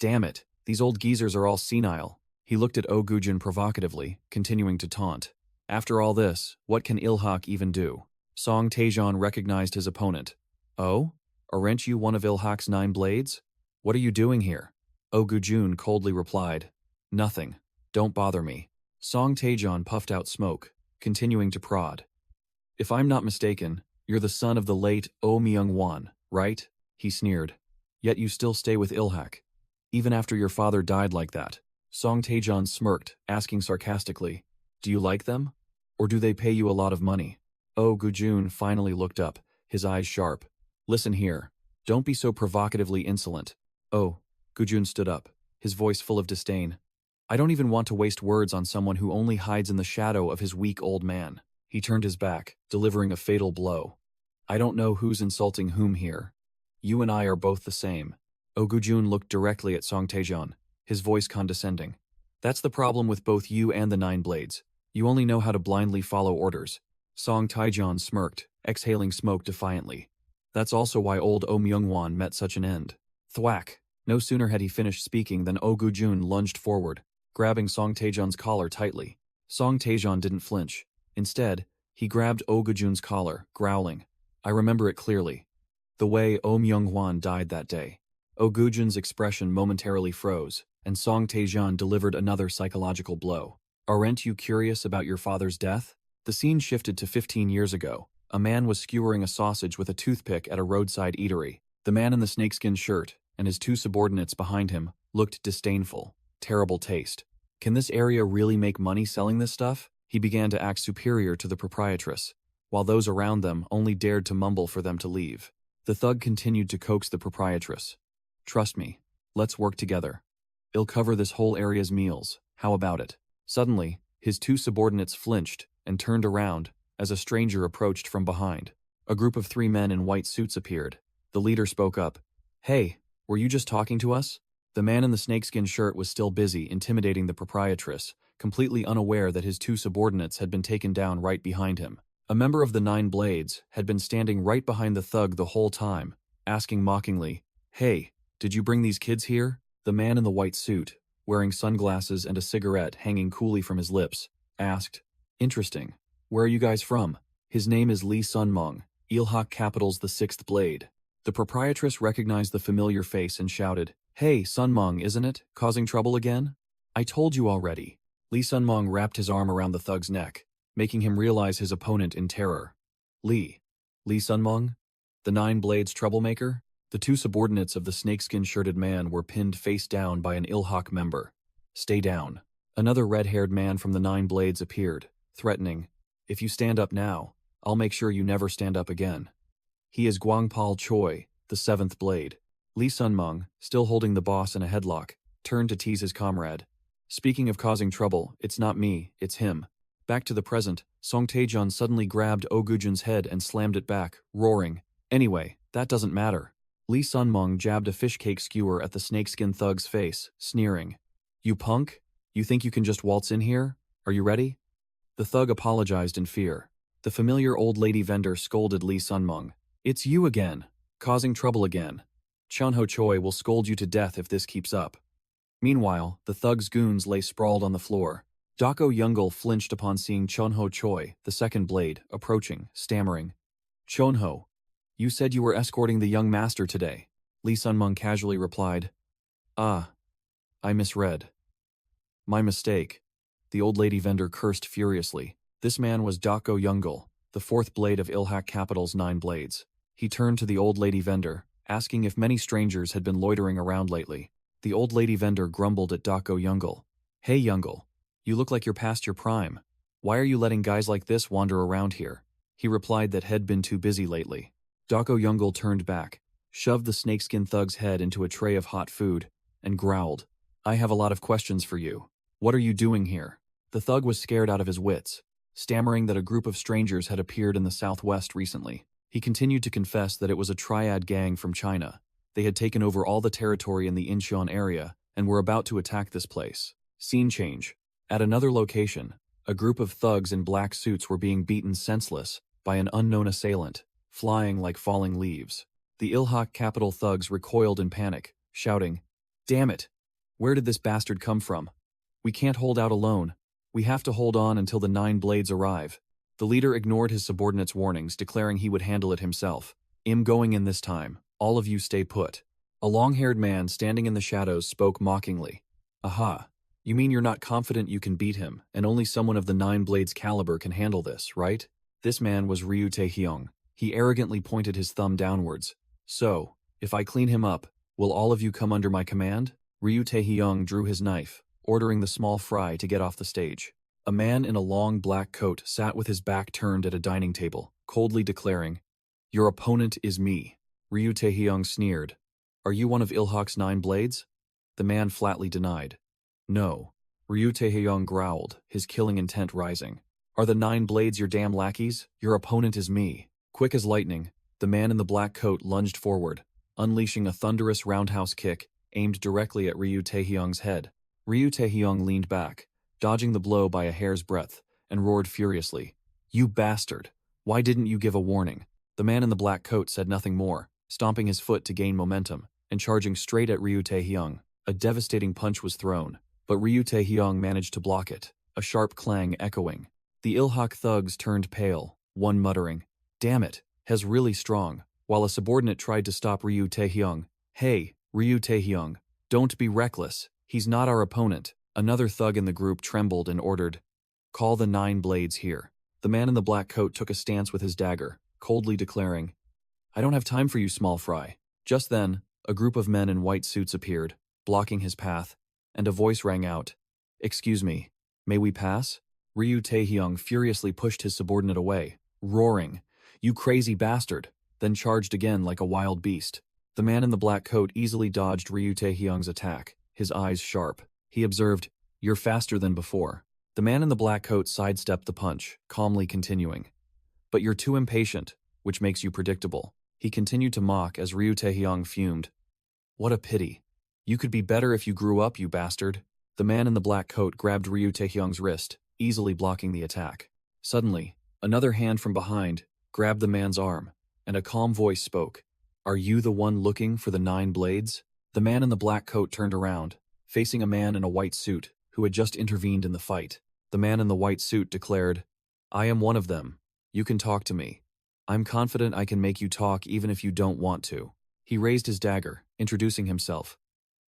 "Damn it, these old geezers are all senile." He looked at Ogujun provocatively, continuing to taunt. After all this, what can Ilhak even do? Song Taejeon recognized his opponent. "Oh? Aren't you one of Ilhak's 9 blades? What are you doing here?" Ogujun coldly replied, "Nothing. Don't bother me." Song Taejeon puffed out smoke, continuing to prod. "If I'm not mistaken, you're the son of the late Oh Myung-won, right?" He sneered. "Yet you still stay with Ilhak, even after your father died like that." Song Taejeon smirked, asking sarcastically, "Do you like them? Or do they pay you a lot of money?" Oh Gujun finally looked up, his eyes sharp. "Listen here. Don't be so provocatively insolent." Oh, Gujun stood up, his voice full of disdain. "I don't even want to waste words on someone who only hides in the shadow of his weak old man." He turned his back, delivering a fatal blow. "I don't know who's insulting whom here. You and I are both the same." Ogujun looked directly at Song Taejeon, his voice condescending. "That's the problem with both you and the 9 blades. You only know how to blindly follow orders." Song Taejeon smirked, exhaling smoke defiantly. "That's also why old Oh Myung-won met such an end." Thwack! No sooner had he finished speaking than Ogujun lunged forward, grabbing Song Taejeon's collar tightly. Song Taejeon didn't flinch. Instead, he grabbed Ogujun's collar, growling. "I remember it clearly. The way Oh Myung-won died that day." Ogujun's expression momentarily froze, and Song Taejeon delivered another psychological blow. "Aren't you curious about your father's death?" The scene shifted to 15 years ago. A man was skewering a sausage with a toothpick at a roadside eatery. The man in the snakeskin shirt, and his 2 subordinates behind him, looked disdainful. Terrible taste. Can this area really make money selling this stuff? He began to act superior to the proprietress, while those around them only dared to mumble for them to leave. The thug continued to coax the proprietress. "Trust me. Let's work together. I'll cover this whole area's meals. How about it?" Suddenly, his 2 subordinates flinched and turned around as a stranger approached from behind. A group of 3 men in white suits appeared. The leader spoke up. "Hey, were you just talking to us?" The man in the snakeskin shirt was still busy intimidating the proprietress, completely unaware that his 2 subordinates had been taken down right behind him. A member of the 9 blades had been standing right behind the thug the whole time, asking mockingly, "Hey, did you bring these kids here?" The man in the white suit, wearing sunglasses and a cigarette hanging coolly from his lips, asked, "Interesting. Where are you guys from?" "His name is Lee Sunmong, Ilhak Capital's the Sixth Blade." The proprietress recognized the familiar face and shouted, "Hey, Sunmong, isn't it? Causing trouble again?" "I told you already." Lee Sunmong wrapped his arm around the thug's neck, making him realize his opponent in terror. Lee Sunmong? The Nine Blades troublemaker? The two subordinates of the snakeskin-shirted man were pinned face down by an Ilhak member. "Stay down." Another red-haired man from the Nine Blades appeared, threatening, "If you stand up now, I'll make sure you never stand up again." "He is Guangpal Choi, the Seventh Blade." Lee Sunmong, still holding the boss in a headlock, turned to tease his comrade. "Speaking of causing trouble, it's not me, it's him." Back to the present, Song Taejun suddenly grabbed Ogujun's head and slammed it back, roaring, "Anyway, that doesn't matter." Lee Sunmong jabbed a fish cake skewer at the snakeskin thug's face, sneering, "You punk? You think you can just waltz in here? Are you ready?" The thug apologized in fear. The familiar old lady vendor scolded Lee Sunmong. "It's you again. Causing trouble again. Chunho Choi will scold you to death if this keeps up." Meanwhile, the thug's goons lay sprawled on the floor. Dako Youngul flinched upon seeing Chunho Choi, the second blade, approaching, stammering. "Chunho, you said you were escorting the young master today." Lee Sunmong casually replied, "Ah, I misread. My mistake." The old lady vendor cursed furiously. This man was Dako Youngul, the fourth blade of Ilhak Capital's 9 blades. He turned to the old lady vendor, asking if many strangers had been loitering around lately. The old lady vendor grumbled at Dako Youngul. "Hey Youngul, you look like you're past your prime. Why are you letting guys like this wander around here?" He replied that had been too busy lately. Dako Youngul turned back, shoved the snakeskin thug's head into a tray of hot food, and growled, "I have a lot of questions for you. What are you doing here?" The thug was scared out of his wits, stammering that a group of strangers had appeared in the southwest recently. He continued to confess that it was a triad gang from China. They had taken over all the territory in the Incheon area and were about to attack this place. Scene change. At another location, a group of thugs in black suits were being beaten senseless by an unknown assailant, flying like falling leaves. The Ilhak Capital thugs recoiled in panic, shouting, "Damn it! Where did this bastard come from? We can't hold out alone. We have to hold on until the 9 blades arrive." The leader ignored his subordinates' warnings, declaring he would handle it himself. "I'm going in this time. All of you stay put." A long-haired man standing in the shadows spoke mockingly. "Aha. You mean you're not confident you can beat him, and only someone of the 9 blades caliber can handle this, right?" This man was Ryu Taehyung. He arrogantly pointed his thumb downwards. "So, if I clean him up, will all of you come under my command?" Ryu Taehyung drew his knife, ordering the small fry to get off the stage. A man in a long black coat sat with his back turned at a dining table, coldly declaring, "Your opponent is me." Ryu Taehyung sneered. "Are you one of Ilhak's 9 blades?" The man flatly denied. "No." Ryu Taehyung growled, his killing intent rising. "Are the 9 blades your damn lackeys? Your opponent is me." Quick as lightning, the man in the black coat lunged forward, unleashing a thunderous roundhouse kick aimed directly at Ryu Taehyung's head. Ryu Taehyung leaned back, dodging the blow by a hair's breadth, and roared furiously, "You bastard! Why didn't you give a warning?" The man in the black coat said nothing more, stomping his foot to gain momentum, and charging straight at Ryu Taehyung. A devastating punch was thrown, but Ryu Taehyung managed to block it, a sharp clang echoing. The Ilhak thugs turned pale, one muttering, "Damn it, he's really strong," while a subordinate tried to stop Ryu Taehyung. "Hey, Ryu Taehyung, don't be reckless, he's not our opponent." Another thug in the group trembled and ordered, "Call the 9 blades here." The man in the black coat took a stance with his dagger, coldly declaring, "I don't have time for you, small fry." Just then, a group of men in white suits appeared, blocking his path, and a voice rang out, "Excuse me, may we pass?" Ryu Taehyung furiously pushed his subordinate away, roaring, "You crazy bastard," then charged again like a wild beast. The man in the black coat easily dodged Ryu Taehyung's attack, his eyes sharp. He observed, "You're faster than before." The man in the black coat sidestepped the punch, calmly continuing, "But you're too impatient, which makes you predictable." He continued to mock as Ryu Taehyung fumed. "What a pity. You could be better if you grew up, you bastard." The man in the black coat grabbed Ryu Taehyung's wrist, easily blocking the attack. Suddenly, another hand from behind grabbed the man's arm, and a calm voice spoke, "Are you the one looking for the 9 blades?" The man in the black coat turned around, facing a man in a white suit who had just intervened in the fight. The man in the white suit declared, "I am one of them. You can talk to me. I'm confident I can make you talk even if you don't want to." He raised his dagger, introducing himself.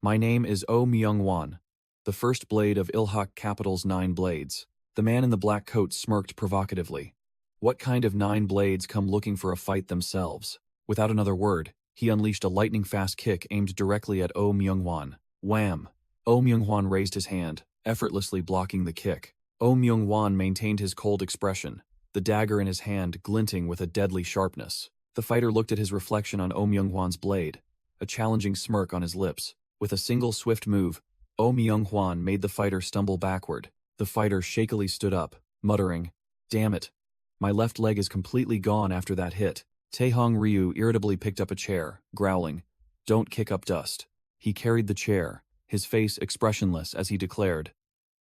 "My name is Oh Myung-won, the first blade of Ilhak Capital's 9 blades." The man in the black coat smirked provocatively. What kind of 9 blades come looking for a fight themselves? Without another word, he unleashed a lightning-fast kick aimed directly at Oh Myung-won. Wham! Oh Myung-won raised his hand, effortlessly blocking the kick. Oh Myung-won maintained his cold expression, the dagger in his hand glinting with a deadly sharpness. The fighter looked at his reflection on Oh Myung-won's blade, a challenging smirk on his lips. With a single swift move, Oh Myung-won made the fighter stumble backward. The fighter shakily stood up, muttering, "Damn it. My left leg is completely gone after that hit." Taehong Ryu irritably picked up a chair, growling, "Don't kick up dust." He carried the chair, his face expressionless as he declared,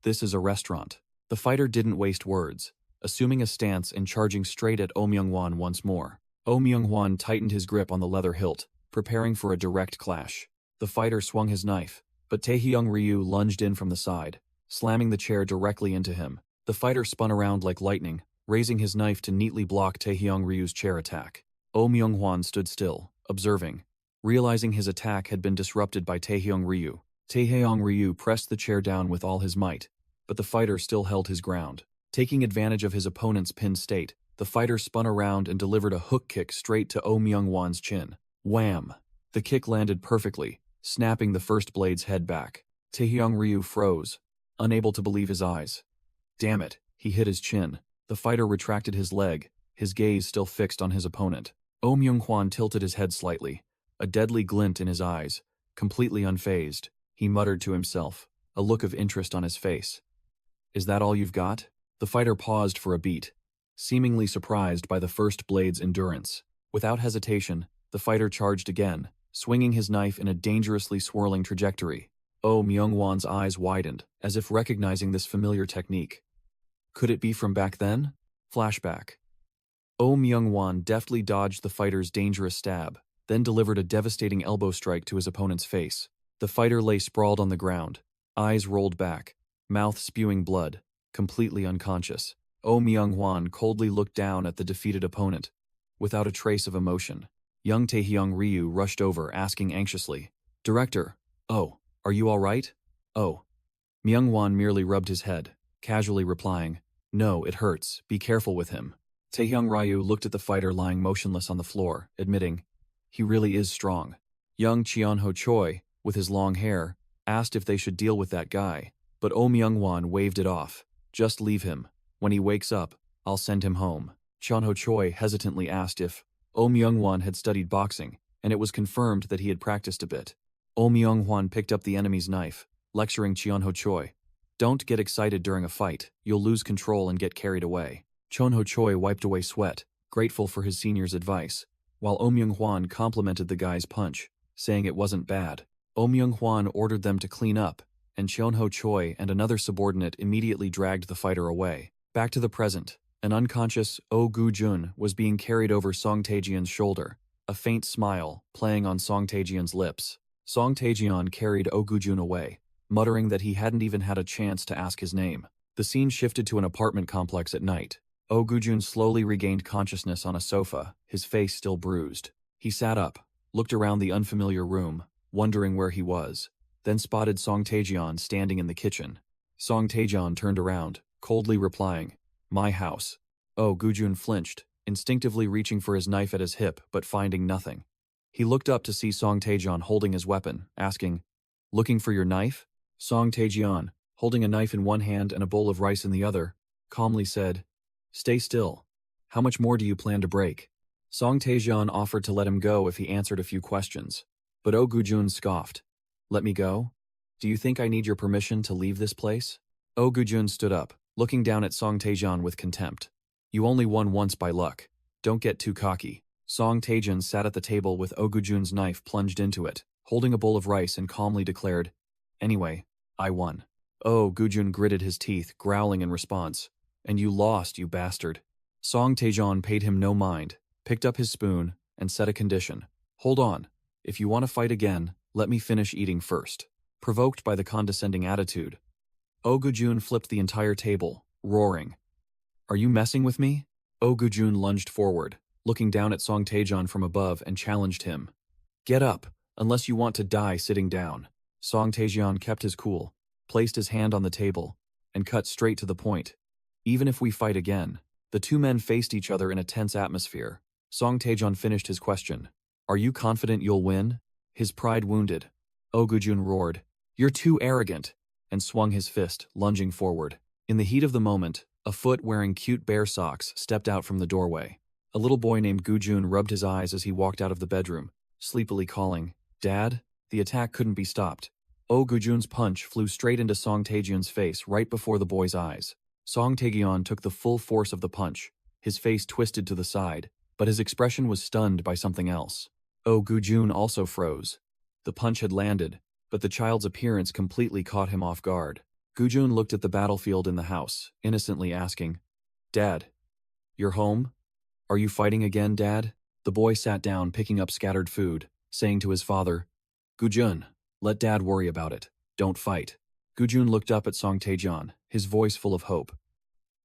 "This is a restaurant." The fighter didn't waste words, assuming a stance and charging straight at Oh Myung-won once more. Oh Myung-won tightened his grip on the leather hilt, preparing for a direct clash. The fighter swung his knife, but Taehyung Ryu lunged in from the side, slamming the chair directly into him. The fighter spun around like lightning, raising his knife to neatly block Taehyung Ryu's chair attack. Oh Myung-won stood still, observing. Realizing his attack had been disrupted by Taehyung Ryu, Taehyung Ryu pressed the chair down with all his might, but the fighter still held his ground. Taking advantage of his opponent's pinned state, the fighter spun around and delivered a hook kick straight to Oh Myung-won's chin. Wham! The kick landed perfectly, snapping the first blade's head back. Taehyung Ryu froze, unable to believe his eyes. Damn it, he hit his chin. The fighter retracted his leg, his gaze still fixed on his opponent. Oh Myung-won tilted his head slightly, a deadly glint in his eyes, completely unfazed. He muttered to himself, a look of interest on his face. "Is that all you've got?" The fighter paused for a beat, seemingly surprised by the first blade's endurance. Without hesitation, the fighter charged again, swinging his knife in a dangerously swirling trajectory. Oh Myung-won's eyes widened, as if recognizing this familiar technique. Could it be from back then? Flashback. Oh Myung-won deftly dodged the fighter's dangerous stab, then delivered a devastating elbow strike to his opponent's face. The fighter lay sprawled on the ground, eyes rolled back, mouth spewing blood, completely unconscious. Oh Myung-won coldly looked down at the defeated opponent, without a trace of emotion. Young Taehyung Ryu rushed over, asking anxiously, "Director, oh, are you all right?" "Oh." Myung-won merely rubbed his head, casually replying, "No, it hurts. Be careful with him." Taehyung Ryu looked at the fighter lying motionless on the floor, admitting, "He really is strong." Young Cheon-ho Choi, with his long hair, asked if they should deal with that guy, but Oh Myung-won waved it off. "Just leave him. When he wakes up, I'll send him home." Cheon-ho Choi hesitantly asked if Oh Myung-won had studied boxing, and it was confirmed that he had practiced a bit. Oh Myung-won picked up the enemy's knife, lecturing Cheon-ho Choi. "Don't get excited during a fight. You'll lose control and get carried away." Cheon-ho Choi wiped away sweat, grateful for his senior's advice, while Oh Myung-won complimented the guy's punch, saying it wasn't bad. Oh Myung-won ordered them to clean up, and Cheon-ho Choi and another subordinate immediately dragged the fighter away. Back to the present. An unconscious Oh Gu-jun was being carried over Song Tae-jeon's shoulder, a faint smile playing on Song Tae-jeon's lips. Song Tae-jeon carried Oh Gu-jun away, muttering that he hadn't even had a chance to ask his name. The scene shifted to an apartment complex at night. Oh Gu-jun slowly regained consciousness on a sofa, his face still bruised. He sat up, looked around the unfamiliar room, wondering where he was, then spotted Song Tae-jeon standing in the kitchen. Song Tae-jeon turned around, coldly replying, "My house." Oh Gu-jun flinched, instinctively reaching for his knife at his hip but finding nothing. He looked up to see Song Tae-jeon holding his weapon, asking, "Looking for your knife?" Song Tae-jeon, holding a knife in one hand and a bowl of rice in the other, calmly said, "Stay still. How much more do you plan to break?" Song Tae-jeon offered to let him go if he answered a few questions, but Oh Gu-jun scoffed. "Let me go? Do you think I need your permission to leave this place?" Oh Gu-jun stood up, looking down at Song Tae-jeon with contempt. "You only won once by luck. Don't get too cocky." Song Tae-jeon sat at the table with Oh Gu-jun's knife plunged into it, holding a bowl of rice and calmly declared, "Anyway, I won." Oh Gu-jun gritted his teeth, growling in response, "And you lost, you bastard." Song Tae-jeon paid him no mind, picked up his spoon, and set a condition. "Hold on. If you want to fight again, let me finish eating first." provoked by the condescending attitude. Oh Gujun flipped the entire table, roaring. Are you messing with me? Oh Gujun lunged forward, looking down at Song Taejon from above and challenged him. Get up, unless you want to die sitting down. Song Taejon kept his cool, placed his hand on the table, and cut straight to the point. Even if we fight again. The two men faced each other in a tense atmosphere. Song Taejon finished his question. Are you confident you'll win? His pride wounded. Oh Gujun roared. You're too arrogant, and swung his fist, lunging forward. In the heat of the moment, a foot wearing cute bear socks stepped out from the doorway. A little boy named Gujun rubbed his eyes as he walked out of the bedroom, sleepily calling, Dad? The attack couldn't be stopped. Oh Gujun's punch flew straight into Song Taejeon's face right before the boy's eyes. Song Taejeon took the full force of the punch, his face twisted to the side, but his expression was stunned by something else. Oh Gujun also froze. The punch had landed, but the child's appearance completely caught him off guard. Gujun looked at the battlefield in the house, innocently asking, Dad, you're home? Are you fighting again, Dad? The boy sat down picking up scattered food, saying to his father, Gujun, let Dad worry about it. Don't fight. Gujun looked up at Song Taejeon, his voice full of hope.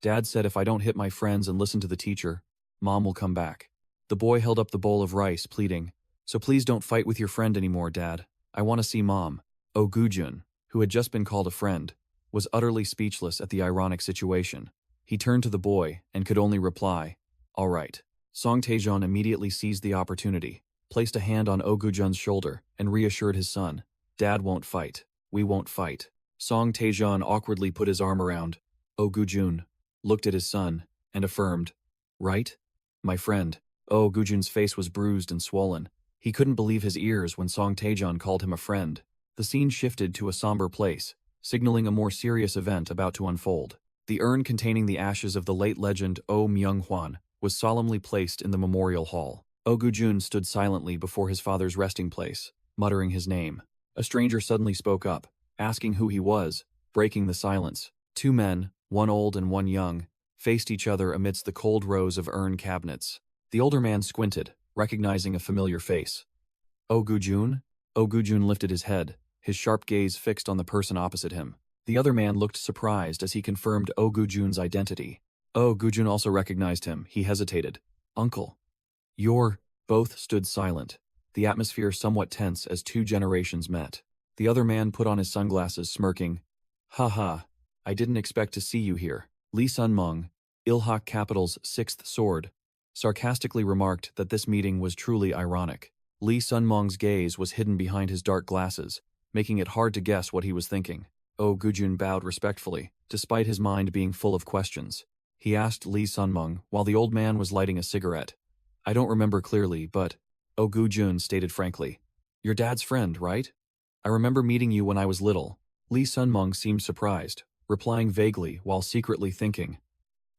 Dad said if I don't hit my friends and listen to the teacher, Mom will come back. The boy held up the bowl of rice, pleading, So please don't fight with your friend anymore, Dad. I want to see Mom. Oh Gujun, who had just been called a friend, was utterly speechless at the ironic situation. He turned to the boy and could only reply, All right. Song Taejeon immediately seized the opportunity, placed a hand on Oh Gujun's shoulder, and reassured his son, Dad won't fight. We won't fight. Song Taejeon awkwardly put his arm around Oh Gujun, looked at his son, and affirmed, Right? My friend. Oh Gujun's face was bruised and swollen. He couldn't believe his ears when Song Taejeon called him a friend. The scene shifted to a somber place, signaling a more serious event about to unfold. The urn containing the ashes of the late legend Oh Myung-hwan was solemnly placed in the memorial hall. Oh Gujun stood silently before his father's resting place, muttering his name. A stranger suddenly spoke up, asking who he was, breaking the silence. Two men, one old and one young, faced each other amidst the cold rows of urn cabinets. The older man squinted, recognizing a familiar face. Oh Gujun? Oh Gujun lifted his head, his sharp gaze fixed on the person opposite him. The other man looked surprised as he confirmed Oh Gujun's identity. Oh Gujun also recognized him. He hesitated. Uncle. You're... Both stood silent, the atmosphere somewhat tense as two generations met. The other man put on his sunglasses, smirking. Ha, I didn't expect to see you here. Lee Sun-mung, Ilhak Capital's sixth sword, sarcastically remarked that this meeting was truly ironic. Lee Sun-mung's gaze was hidden behind his dark glasses, making it hard to guess what he was thinking. Oh Gujun bowed respectfully, despite his mind being full of questions. He asked Lee Sun-mung while the old man was lighting a cigarette. I don't remember clearly, but... Oh Gujun stated frankly. Your dad's friend, right? I remember meeting you when I was little. Lee Sun-mung seemed surprised, replying vaguely while secretly thinking.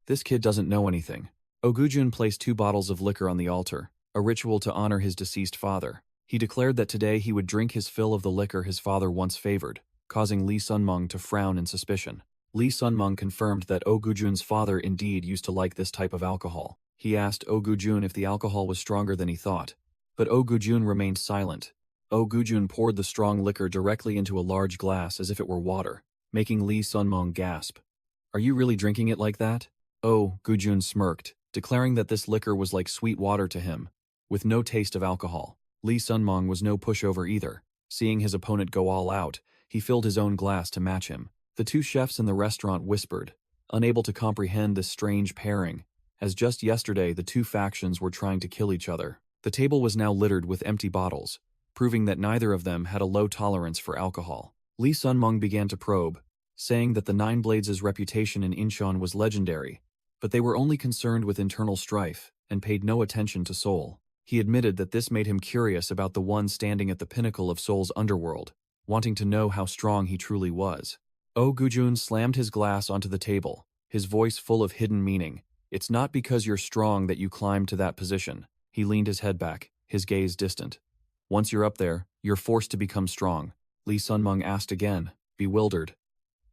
This kid doesn't know anything. Oh Gujun placed 2 bottles of liquor on the altar, a ritual to honor his deceased father. He declared that today he would drink his fill of the liquor his father once favored, causing Lee Sun-mung to frown in suspicion. Lee Sun-mung confirmed that Oh Gujun's father indeed used to like this type of alcohol. He asked Oh Gujun if the alcohol was stronger than he thought, but Oh Gujun remained silent. Oh Gujun poured the strong liquor directly into a large glass as if it were water, making Lee Sun-mung gasp. Are you really drinking it like that? Oh Gujun smirked, declaring that this liquor was like sweet water to him, with no taste of alcohol. Lee Sun-mung was no pushover either. Seeing his opponent go all out, he filled his own glass to match him. The 2 chefs in the restaurant whispered, unable to comprehend this strange pairing, as just yesterday the 2 factions were trying to kill each other. The table was now littered with empty bottles, proving that neither of them had a low tolerance for alcohol. Lee Sun-mung began to probe, saying that the Nine Blades' reputation in Incheon was legendary, but they were only concerned with internal strife and paid no attention to Seoul. He admitted that this made him curious about the one standing at the pinnacle of Seoul's underworld, wanting to know how strong he truly was. Oh Gujun slammed his glass onto the table, his voice full of hidden meaning. It's not because you're strong that you climb to that position. He leaned his head back, his gaze distant. Once you're up there, you're forced to become strong. Lee Sun-mung asked again, bewildered.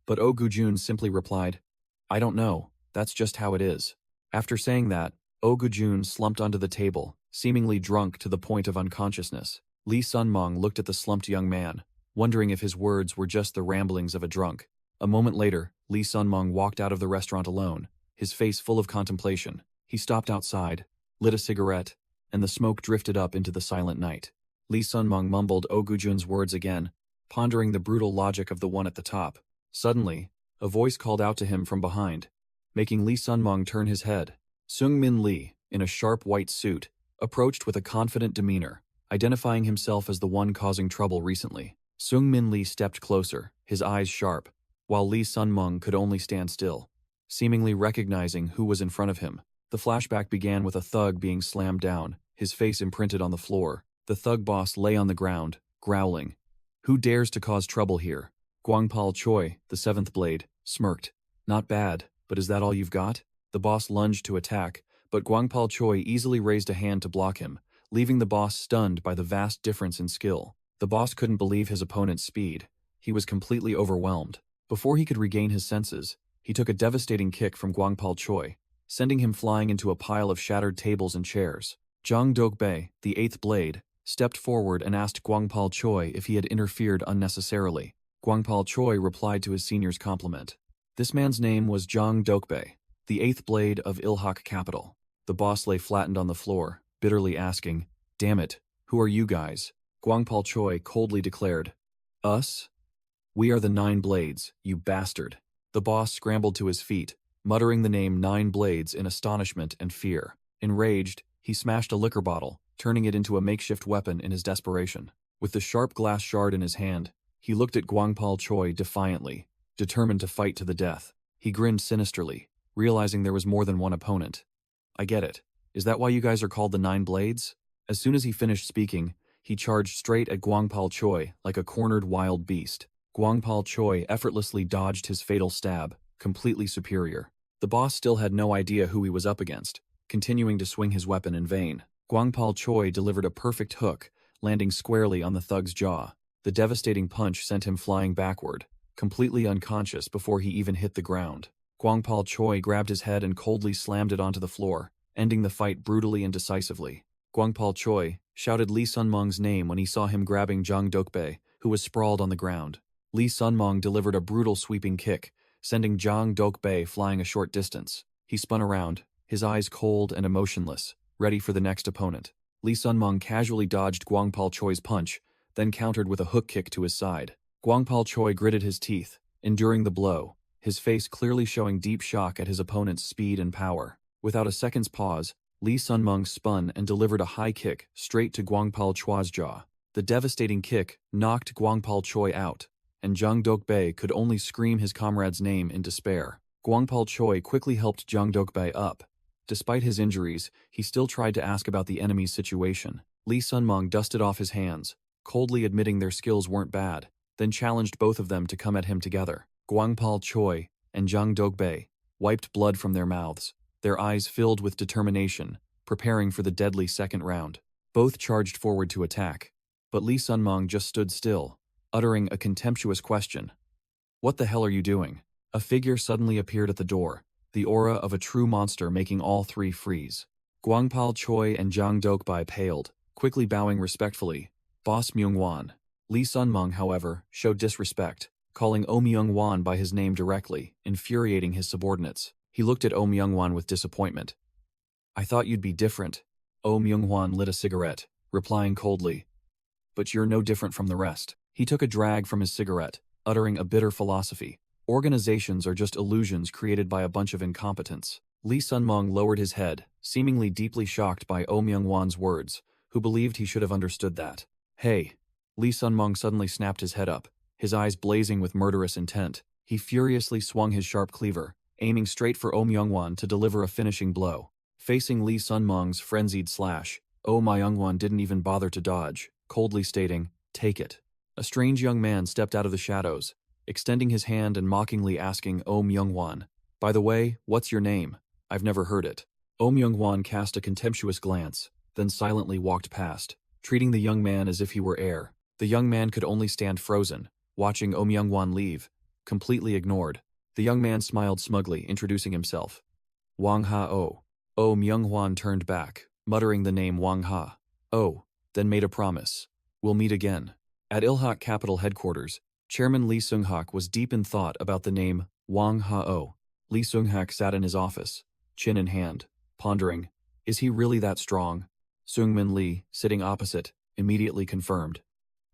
But Oh Gujun simply replied, I don't know, that's just how it is. After saying that, Oh Gujun slumped onto the table, seemingly drunk to the point of unconsciousness. Lee Sun-mung looked at the slumped young man, wondering if his words were just the ramblings of a drunk. A moment later, Lee Sun-mong walked out of the restaurant alone, his face full of contemplation. He stopped outside, lit a cigarette, and the smoke drifted up into the silent night. Lee Sun-mong mumbled Oh Gujun's words again, pondering the brutal logic of the one at the top. Suddenly, a voice called out to him from behind, making Lee Sun-mong turn his head. Seung-min Lee, in a sharp white suit, approached with a confident demeanor, identifying himself as the one causing trouble recently. Seung-min Lee stepped closer, his eyes sharp, while Lee Sun-mong could only stand still, seemingly recognizing who was in front of him. The flashback began with a thug being slammed down, his face imprinted on the floor. The thug boss lay on the ground, growling. Who dares to cause trouble here? Gwangpal Choi, the seventh blade, smirked. Not bad, but is that all you've got? The boss lunged to attack, but Gwangpal Choi easily raised a hand to block him, leaving the boss stunned by the vast difference in skill. The boss couldn't believe his opponent's speed. He was completely overwhelmed. Before he could regain his senses, he took a devastating kick from Gwangpal Choi, sending him flying into a pile of shattered tables and chairs. Jang Dokbae, the eighth blade, stepped forward and asked Gwangpal Choi if he had interfered unnecessarily. Gwangpal Choi replied to his senior's compliment. This man's name was Jang Dokbae, the eighth blade of Ilhak capital. The boss lay flattened on the floor, bitterly asking, Damn it, who are you guys? Gwangpal Choi coldly declared, Us? We are the Nine Blades, you bastard. The boss scrambled to his feet, muttering the name Nine Blades in astonishment and fear. Enraged, he smashed a liquor bottle, turning it into a makeshift weapon in his desperation. With the sharp glass shard in his hand, he looked at Gwangpal Choi defiantly, determined to fight to the death. He grinned sinisterly, realizing there was more than one opponent. I get it. Is that why you guys are called the Nine Blades? As soon as he finished speaking, he charged straight at Gwangpal Choi like a cornered wild beast. Gwangpal Choi effortlessly dodged his fatal stab, completely superior. The boss still had no idea who he was up against, continuing to swing his weapon in vain. Gwangpal Choi delivered a perfect hook, landing squarely on the thug's jaw. The devastating punch sent him flying backward, completely unconscious before he even hit the ground. Gwangpal Choi grabbed his head and coldly slammed it onto the floor, ending the fight brutally and decisively. Gwangpal Choi shouted Lee Sun-mong's name when he saw him grabbing Jang Dokbae, who was sprawled on the ground. Lee Sun-mong delivered a brutal sweeping kick, sending Jang Dokbae flying a short distance. He spun around, his eyes cold and emotionless, ready for the next opponent. Lee Sun-mong casually dodged Gwangpal Choi's punch, then countered with a hook kick to his side. Gwangpal Choi gritted his teeth, enduring the blow, his face clearly showing deep shock at his opponent's speed and power. Without a second's pause, Lee Sun-mong spun and delivered a high kick straight to Gwangpal Choi's jaw. The devastating kick knocked Gwangpal Choi out, and Jang Dokbae could only scream his comrade's name in despair. Gwangpal Choi quickly helped Jang Dokbae up. Despite his injuries, he still tried to ask about the enemy's situation. Lee Sun-mong dusted off his hands, coldly admitting their skills weren't bad, then challenged both of them to come at him together. Gwangpal Choi and Jang Dokbae wiped blood from their mouths, their eyes filled with determination, preparing for the deadly second round. Both charged forward to attack, but Lee Sun-mong just stood still, uttering a contemptuous question. What the hell are you doing? A figure suddenly appeared at the door, the aura of a true monster making all three freeze. Gwangpal Choi and Jang Dokbae paled, quickly bowing respectfully. Boss Myung-won. Lee Sun-mong, however, showed disrespect, calling Oh Myung-won by his name directly, infuriating his subordinates. He looked at Oh Myung-won with disappointment. I thought you'd be different. Oh Myung-won lit a cigarette, replying coldly. But you're no different from the rest. He took a drag from his cigarette, uttering a bitter philosophy. Organizations are just illusions created by a bunch of incompetents. Lee Sun-mong lowered his head, seemingly deeply shocked by Oh Myung-won's words, who believed he should have understood that. Hey! Lee Sun-mong suddenly snapped his head up, his eyes blazing with murderous intent. He furiously swung his sharp cleaver, aiming straight for Oh Myung-won to deliver a finishing blow. Facing Lee Sun-mong's frenzied slash, Oh Myung-won didn't even bother to dodge, coldly stating, "Take it." A strange young man stepped out of the shadows, extending his hand and mockingly asking Oh Myung-won, "By the way, what's your name? I've never heard it." Oh Myung-won cast a contemptuous glance, then silently walked past, treating the young man as if he were air. The young man could only stand frozen, watching Oh Myung-won leave, completely ignored. The young man smiled smugly, introducing himself. Wang Ha-oh. Oh Myung-won turned back, muttering the name Wang Ha. Oh, then made a promise. We'll meet again. At Ilhak Capital headquarters, Chairman Lee Seung-hak was deep in thought about the name Wang Ha-oh. Lee Seung-hak sat in his office, chin in hand, pondering, is he really that strong? Seung-min Lee, sitting opposite, immediately confirmed.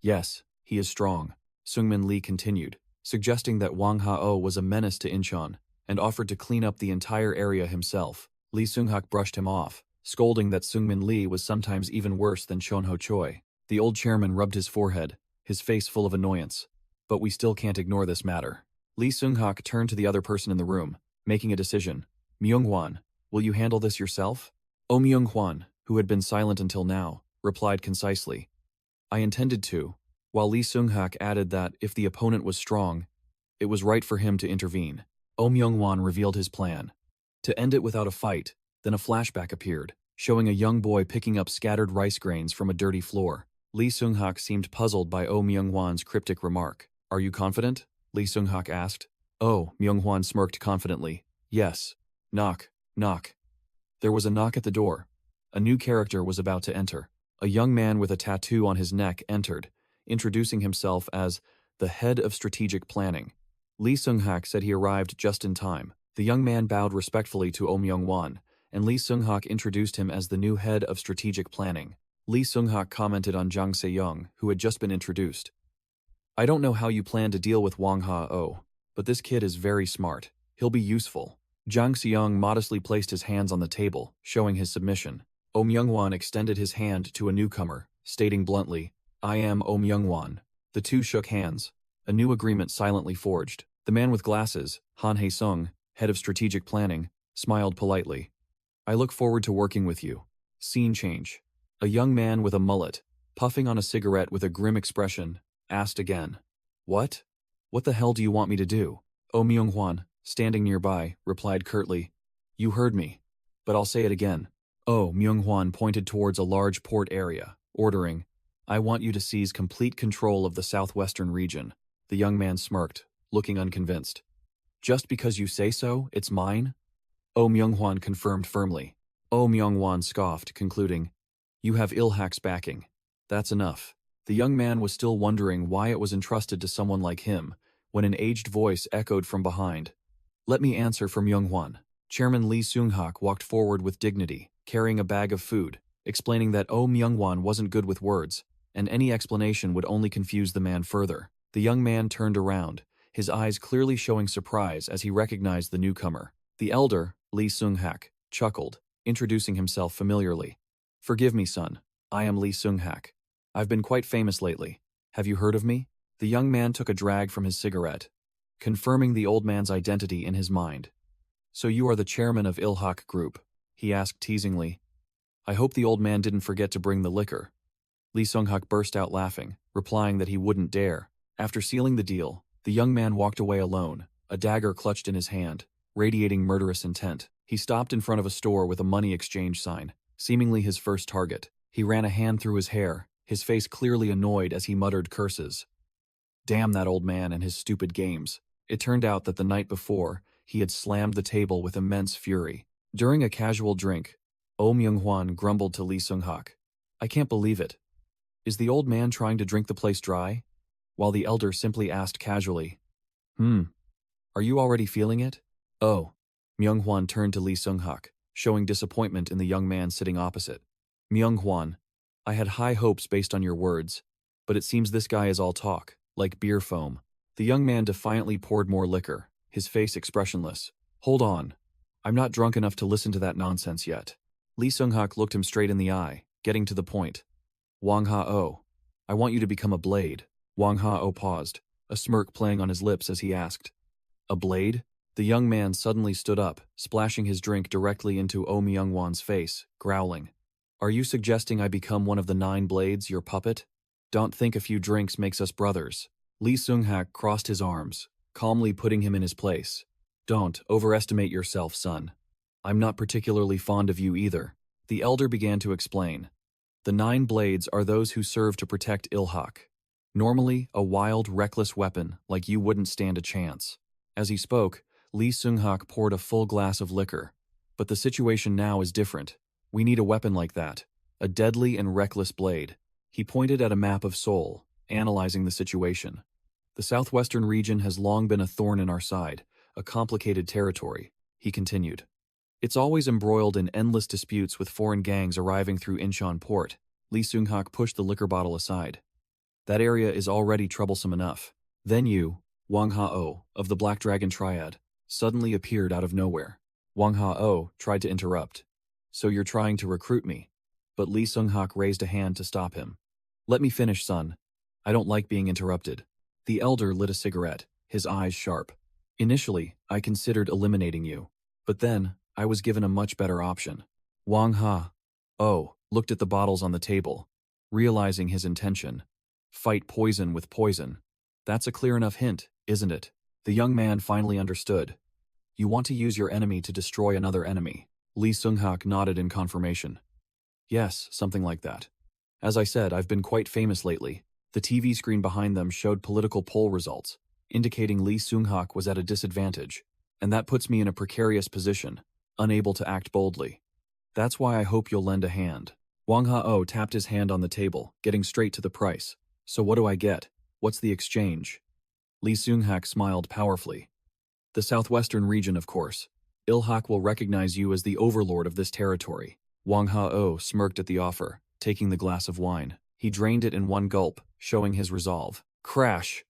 Yes, he is strong, Seung-min Lee continued, suggesting that Wang Ha-oh was a menace to Incheon, and offered to clean up the entire area himself. Lee Seung-hak brushed him off, scolding that Seung-min Lee was sometimes even worse than Chon Ho-choi. The old chairman rubbed his forehead, his face full of annoyance. But we still can't ignore this matter. Lee Seung-hak turned to the other person in the room, making a decision. Myung-hwan, will you handle this yourself? Oh, Myung-hwan, who had been silent until now, replied concisely. I intended to, while Lee Seung-hak added that if the opponent was strong, it was right for him to intervene. Oh Myung-hwan revealed his plan. To end it without a fight, then a flashback appeared, showing a young boy picking up scattered rice grains from a dirty floor. Lee Seung-hak seemed puzzled by Oh Myung-hwan's cryptic remark. Are you confident? Lee Seung-hak asked. Oh, Myung-hwan smirked confidently. Yes. Knock, knock. There was a knock at the door. A new character was about to enter. A young man with a tattoo on his neck entered, introducing himself as the head of strategic planning. Lee Seung-hak said he arrived just in time. The young man bowed respectfully to Oh Myung-hwan, and Lee Seung-hak introduced him as the new head of strategic planning. Lee Seung-hak commented on Jang Se-young, who had just been introduced. I don't know how you plan to deal with Wang Ha-oh, but this kid is very smart. He'll be useful. Jang Se-young modestly placed his hands on the table, showing his submission. Oh Myung-hwan extended his hand to a newcomer, stating bluntly, I am Oh Myung-hwan. The two shook hands. A new agreement silently forged. The man with glasses, Han Hae-sung, head of strategic planning, smiled politely. I look forward to working with you. Scene change. A young man with a mullet, puffing on a cigarette with a grim expression, asked again. What? What the hell do you want me to do? Oh Myung-hwan, standing nearby, replied curtly. You heard me. But I'll say it again. Oh Myung-hwan pointed towards a large port area, ordering, I want you to seize complete control of the southwestern region. The young man smirked, looking unconvinced. Just because you say so, it's mine? Oh Myung-hwan confirmed firmly. Oh Myung-hwan scoffed, concluding, You have Ilhak's backing. That's enough. The young man was still wondering why it was entrusted to someone like him, when an aged voice echoed from behind. Let me answer for Myung-hwan. Chairman Lee Seung-hak walked forward with dignity, carrying a bag of food, explaining that Oh Myung-hwan wasn't good with words, and any explanation would only confuse the man further. The young man turned around, his eyes clearly showing surprise as he recognized the newcomer. The elder, Lee Seung-hak, chuckled, introducing himself familiarly. Forgive me, son. I am Lee Seung-hak. I've been quite famous lately. Have you heard of me? The young man took a drag from his cigarette, confirming the old man's identity in his mind. So you are the chairman of Ilhak Group? He asked teasingly. I hope the old man didn't forget to bring the liquor. Lee Seung-hak burst out laughing, replying that he wouldn't dare. After sealing the deal, the young man walked away alone, a dagger clutched in his hand, radiating murderous intent. He stopped in front of a store with a money exchange sign, seemingly his first target. He ran a hand through his hair, his face clearly annoyed as he muttered curses. Damn that old man and his stupid games. It turned out that the night before, he had slammed the table with immense fury. During a casual drink, Oh Myung-hwan grumbled to Lee Seung-hak. I can't believe it. Is the old man trying to drink the place dry? While the elder simply asked casually, Are you already feeling it? Oh. Myung-hwan turned to Lee Seung-hak, showing disappointment in the young man sitting opposite. Myung-hwan, I had high hopes based on your words, but it seems this guy is all talk, like beer foam. The young man defiantly poured more liquor, his face expressionless. Hold on. I'm not drunk enough to listen to that nonsense yet. Lee Seung-hak looked him straight in the eye, getting to the point. Wang Ha-oh, I want you to become a blade. Wang Ha-oh paused, a smirk playing on his lips as he asked. A blade? The young man suddenly stood up, splashing his drink directly into Oh Myung-hwan's face, growling. Are you suggesting I become one of the 9 blades, your puppet? Don't think a few drinks makes us brothers. Lee Seung-hak crossed his arms, calmly putting him in his place. Don't overestimate yourself, son. I'm not particularly fond of you either. The elder began to explain. The 9 blades are those who serve to protect Ilhak. Normally, a wild, reckless weapon like you wouldn't stand a chance. As he spoke, Lee Seung-hak poured a full glass of liquor. But the situation now is different. We need a weapon like that. A deadly and reckless blade. He pointed at a map of Seoul, analyzing the situation. The southwestern region has long been a thorn in our side, a complicated territory, he continued. It's always embroiled in endless disputes with foreign gangs arriving through Incheon port. Lee Seung-hak pushed the liquor bottle aside. That area is already troublesome enough. Then you, Wang Ha-oh, of the Black Dragon Triad, suddenly appeared out of nowhere. Wang Ha-oh tried to interrupt. So you're trying to recruit me? But Lee Seung-hak raised a hand to stop him. Let me finish, son. I don't like being interrupted. The elder lit a cigarette, his eyes sharp. Initially, I considered eliminating you. But then, I was given a much better option. Wang Ha-oh looked at the bottles on the table, realizing his intention. Fight poison with poison. That's a clear enough hint, isn't it? The young man finally understood. You want to use your enemy to destroy another enemy. Lee Seung-hak nodded in confirmation. Yes, something like that. As I said, I've been quite famous lately. The TV screen behind them showed political poll results, indicating Lee Seung-hak was at a disadvantage, and that puts me in a precarious position, unable to act boldly. That's why I hope you'll lend a hand. Wang Ha-oh tapped his hand on the table, getting straight to the price. So what do I get? What's the exchange? Lee Seung-hak smiled powerfully. The southwestern region, of course. Il-hak will recognize you as the overlord of this territory. Wang Ha-oh smirked at the offer, taking the glass of wine. He drained it in one gulp, showing his resolve. Crash!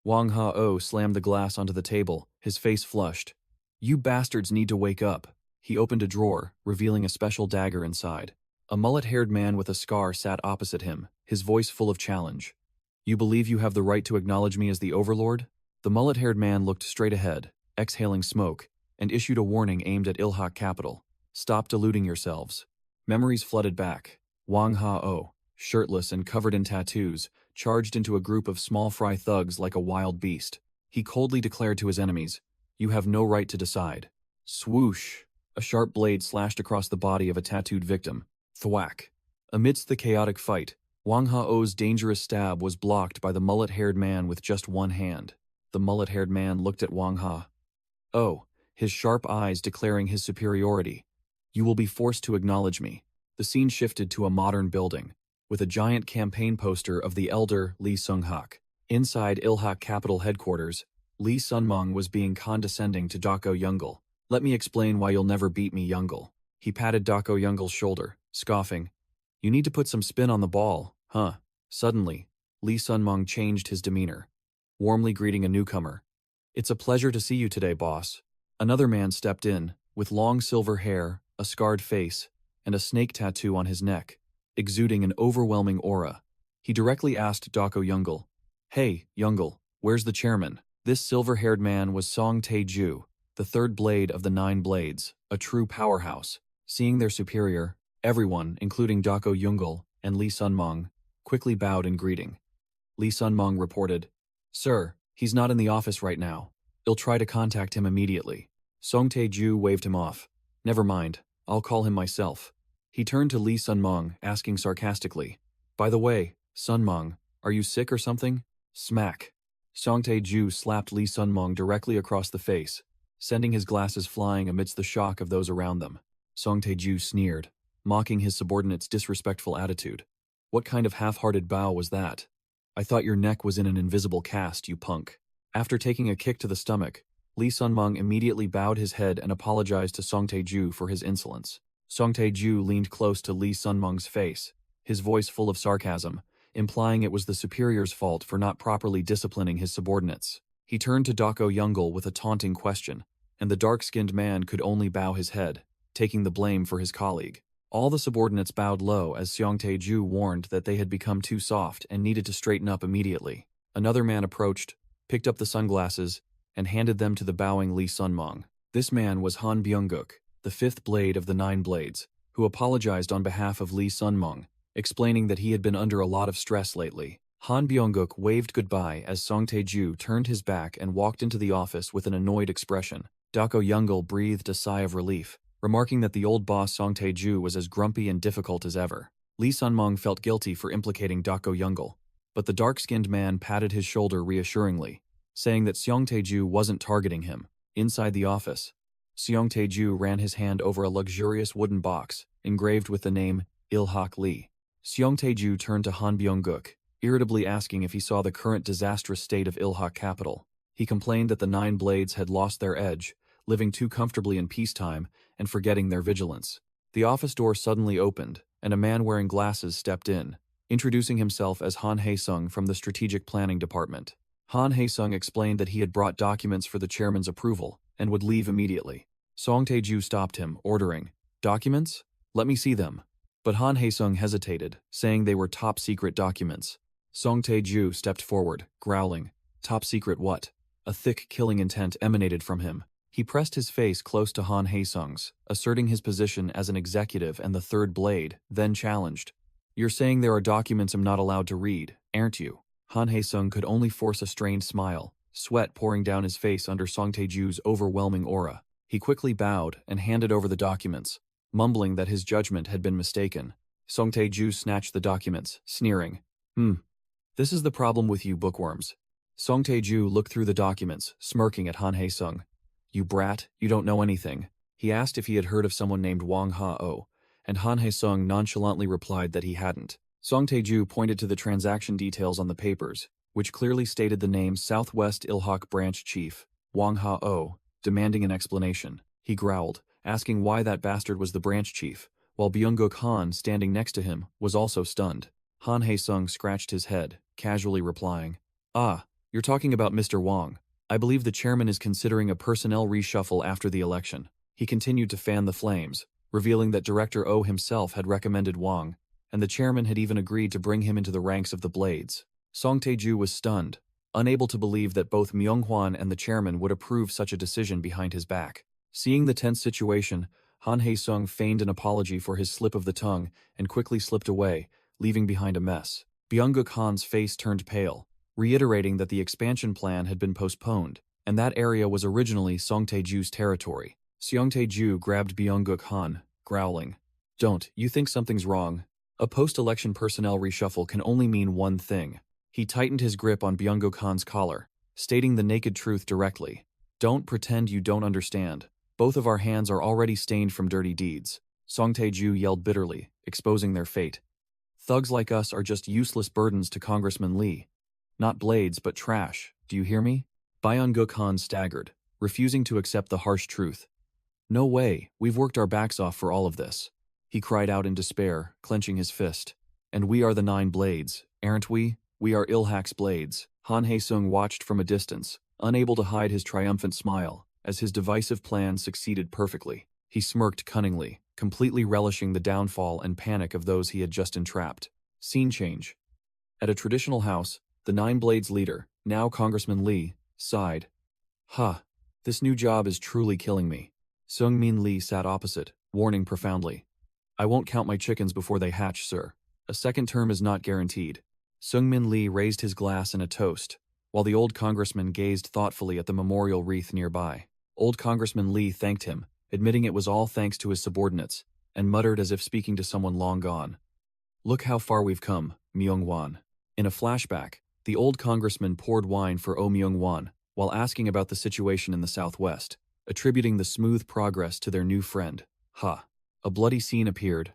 Wang Ha-oh slammed the glass onto the table, his face flushed. You bastards need to wake up. He opened a drawer, revealing a special dagger inside. A mullet-haired man with a scar sat opposite him, his voice full of challenge. You believe you have the right to acknowledge me as the overlord? The mullet-haired man looked straight ahead, exhaling smoke, and issued a warning aimed at Il-hak capital. Stop deluding yourselves. Memories flooded back. Wang Ha-oh, shirtless and covered in tattoos, charged into a group of small fry thugs like a wild beast. He coldly declared to his enemies, You have no right to decide. Swoosh! A sharp blade slashed across the body of a tattooed victim. Thwack! Amidst the chaotic fight, Wang Ha-oh's dangerous stab was blocked by the mullet-haired man with just one hand. The mullet-haired man looked at Wang Ha-oh, his sharp eyes declaring his superiority. You will be forced to acknowledge me. The scene shifted to a modern building, with a giant campaign poster of the elder Lee Seung-hak. Inside Il-hak capital headquarters, Lee Sun-mung was being condescending to Dako Youngle. Let me explain why you'll never beat me, Youngle. He patted Dako Youngle's shoulder, scoffing. You need to put some spin on the ball, huh? Suddenly, Lee Sun-mung changed his demeanor, warmly greeting a newcomer. It's a pleasure to see you today, boss. Another man stepped in, with long silver hair, a scarred face, and a snake tattoo on his neck, exuding an overwhelming aura. He directly asked Dako Youngle, Hey, Youngle, where's the chairman? This silver-haired man was Song Tae-ju, the third blade of the 9 blades, a true powerhouse. Seeing their superior, everyone, including Dako Youngle and Lee Sun-mung, quickly bowed in greeting. Lee Sun-mung reported, Sir, he's not in the office right now. I'll try to contact him immediately. Song Tae-ju waved him off. Never mind, I'll call him myself. He turned to Lee Sun-mung, asking sarcastically, By the way, Sun-mung, are you sick or something? Smack. Song Tae-ju slapped Lee Sun-mung directly across the face, sending his glasses flying amidst the shock of those around them. Song Tae-ju sneered, mocking his subordinate's disrespectful attitude. What kind of half-hearted bow was that? I thought your neck was in an invisible cast, you punk. After taking a kick to the stomach, Lee Sun-mung immediately bowed his head and apologized to Song Tae-ju for his insolence. Song Tae-ju leaned close to Lee Sun-mung's face, his voice full of sarcasm, implying it was the superior's fault for not properly disciplining his subordinates. He turned to Dako Youngle with a taunting question, and the dark-skinned man could only bow his head, taking the blame for his colleague. All the subordinates bowed low as Song Tae-ju warned that they had become too soft and needed to straighten up immediately. Another man approached, picked up the sunglasses, and handed them to the bowing Lee Sun-mung. This man was Han Byung-guk, the 5th blade of the 9 blades, who apologized on behalf of Lee Sun-mung, explaining that he had been under a lot of stress lately. Han Byung-guk waved goodbye as Song Tae-ju turned his back and walked into the office with an annoyed expression. Dako Youngle breathed a sigh of relief, remarking that the old boss Song Tae-ju was as grumpy and difficult as ever. Lee Sun-mung felt guilty for implicating Dako Youngle, but the dark-skinned man patted his shoulder reassuringly, saying that Song Tae-ju wasn't targeting him. Inside the office, Song Tae-ju ran his hand over a luxurious wooden box, engraved with the name Il-hak Lee. Song Tae-ju turned to Han Byung-guk. irritably asking if he saw the current disastrous state of Ilhak capital. He complained that the 9 blades had lost their edge, living too comfortably in peacetime and forgetting their vigilance. The office door suddenly opened, and a man wearing glasses stepped in, introducing himself as Han Hae-sung from the Strategic Planning Department. Han Hae-sung explained that he had brought documents for the chairman's approval and would leave immediately. Song Tae-ju stopped him, ordering, "Documents? Let me see them." But Han Hae-sung hesitated, saying they were top-secret documents. Song Tae-ju stepped forward, growling, "Top secret what?" A thick killing intent emanated from him. He pressed his face close to Han Hae-sung's, asserting his position as an executive and the third blade, then challenged. "You're saying there are documents I'm not allowed to read, aren't you?" Han Hae-sung could only force a strained smile, sweat pouring down his face under Song Tae-ju's overwhelming aura. He quickly bowed and handed over the documents, mumbling that his judgment had been mistaken. Song Tae-ju snatched the documents, sneering, This is the problem with you bookworms." Song Tae-ju looked through the documents, smirking at Han Hae-sung. "You brat, you don't know anything." He asked if he had heard of someone named Wang Ha-oh, and Han Hae-sung nonchalantly replied that he hadn't. Song Tae-ju pointed to the transaction details on the papers, which clearly stated the name Southwest Ilhak Branch Chief, Wang Ha-oh, demanding an explanation. He growled, asking why that bastard was the branch chief, while Byung-guk Han, standing next to him, was also stunned. Han Hae-sung scratched his head, casually replying, "Ah, you're talking about Mr. Wang. I believe the chairman is considering a personnel reshuffle after the election." He continued to fan the flames, revealing that Director Oh himself had recommended Wang, and the chairman had even agreed to bring him into the ranks of the Blades. Song Tae-ju was stunned, unable to believe that both Myung-hwan and the chairman would approve such a decision behind his back. Seeing the tense situation, Han Hae-sung feigned an apology for his slip of the tongue and quickly slipped away, leaving behind a mess. Byung-guk Han's face turned pale, reiterating that the expansion plan had been postponed, and that area was originally Song Tae-ju's territory. Song Tae-ju grabbed Byung-guk Han, growling, "Don't, you think something's wrong? A post-election personnel reshuffle can only mean one thing." He tightened his grip on Byung-guk Han's collar, stating the naked truth directly. "Don't pretend you don't understand. Both of our hands are already stained from dirty deeds." Song Tae-ju yelled bitterly, exposing their fate. "Thugs like us are just useless burdens to Congressman Lee. Not blades, but trash, do you hear me?" Byung-guk Han staggered, refusing to accept the harsh truth. "No way, we've worked our backs off for all of this," he cried out in despair, clenching his fist. "And we are the 9 blades, aren't we? We are Ilhak's blades." Han Hae-sung watched from a distance, unable to hide his triumphant smile, as his divisive plan succeeded perfectly. He smirked cunningly, completely relishing the downfall and panic of those he had just entrapped. Scene change. At a traditional house, the 9 blades leader, now Congressman Lee, sighed. This new job is truly killing me." Seung-min Lee sat opposite, warning profoundly. "I won't count my chickens before they hatch, sir. A second term is not guaranteed." Seung-min Lee raised his glass in a toast, while the old congressman gazed thoughtfully at the memorial wreath nearby. Old Congressman Lee thanked him, admitting it was all thanks to his subordinates, and muttered as if speaking to someone long gone. "Look how far we've come, Myung-hwan." In a flashback, the old congressman poured wine for Oh Myung-hwan while asking about the situation in the Southwest, attributing the smooth progress to their new friend. A bloody scene appeared.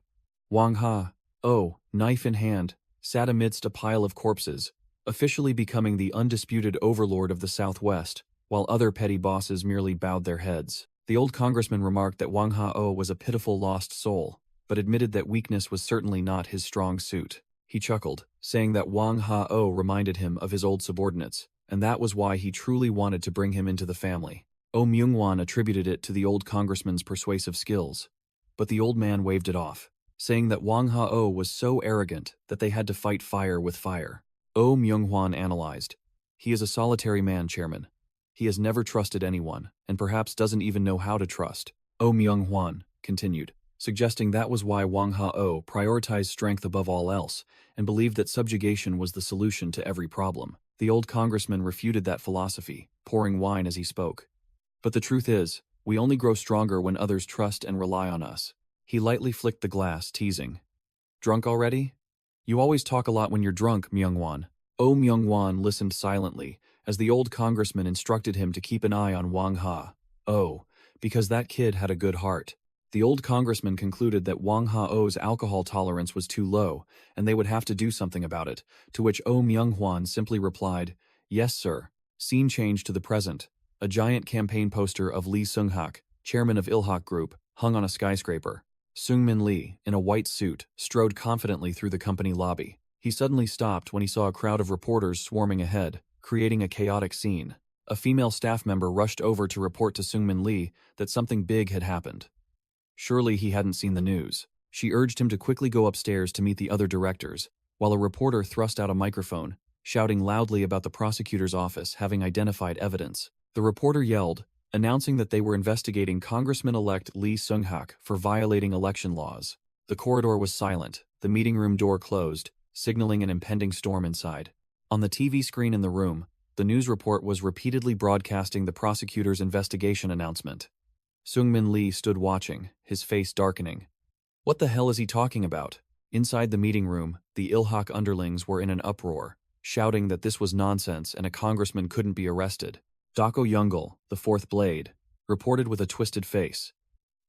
Wang Ha-oh, knife in hand, sat amidst a pile of corpses, officially becoming the undisputed overlord of the Southwest, while other petty bosses merely bowed their heads. The old congressman remarked that Wang Ha-oh was a pitiful lost soul, but admitted that weakness was certainly not his strong suit. He chuckled, saying that Wang Ha-oh reminded him of his old subordinates, and that was why he truly wanted to bring him into the family. Oh Myung-hwan attributed it to the old congressman's persuasive skills, but the old man waved it off, saying that Wang Ha-oh was so arrogant that they had to fight fire with fire. Oh Myung-hwan analyzed. "He is a solitary man, Chairman. He has never trusted anyone, and perhaps doesn't even know how to trust." Oh Myung-hwan continued, suggesting that was why Wang Ha-oh prioritized strength above all else, and believed that subjugation was the solution to every problem. The old congressman refuted that philosophy, pouring wine as he spoke. "But the truth is, we only grow stronger when others trust and rely on us." He lightly flicked the glass, teasing. "Drunk already? You always talk a lot when you're drunk, Myung-hwan." Oh Myung-hwan listened silently, as the old congressman instructed him to keep an eye on Wang Ha-oh, because that kid had a good heart. The old congressman concluded that Wang Hao's alcohol tolerance was too low, and they would have to do something about it, to which Oh Myung-hwan simply replied, "Yes, sir." Scene change to the present. A giant campaign poster of Lee Seung-hak, chairman of Ilhak Group, hung on a skyscraper. Seung-min Lee, in a white suit, strode confidently through the company lobby. He suddenly stopped when he saw a crowd of reporters swarming ahead, creating a chaotic scene. A female staff member rushed over to report to Seung-min Lee that something big had happened. Surely he hadn't seen the news. She urged him to quickly go upstairs to meet the other directors, while a reporter thrust out a microphone, shouting loudly about the prosecutor's office having identified evidence. The reporter yelled, announcing that they were investigating Congressman-elect Lee Seung-hak for violating election laws. The corridor was silent, the meeting room door closed, signaling an impending storm inside. On the TV screen in the room, the news report was repeatedly broadcasting the prosecutor's investigation announcement. Seung-min Lee stood watching, his face darkening. What the hell is he talking about? Inside the meeting room, the Ilhak underlings were in an uproar, shouting that this was nonsense and a congressman couldn't be arrested. Dako Youngul, the fourth blade, reported with a twisted face.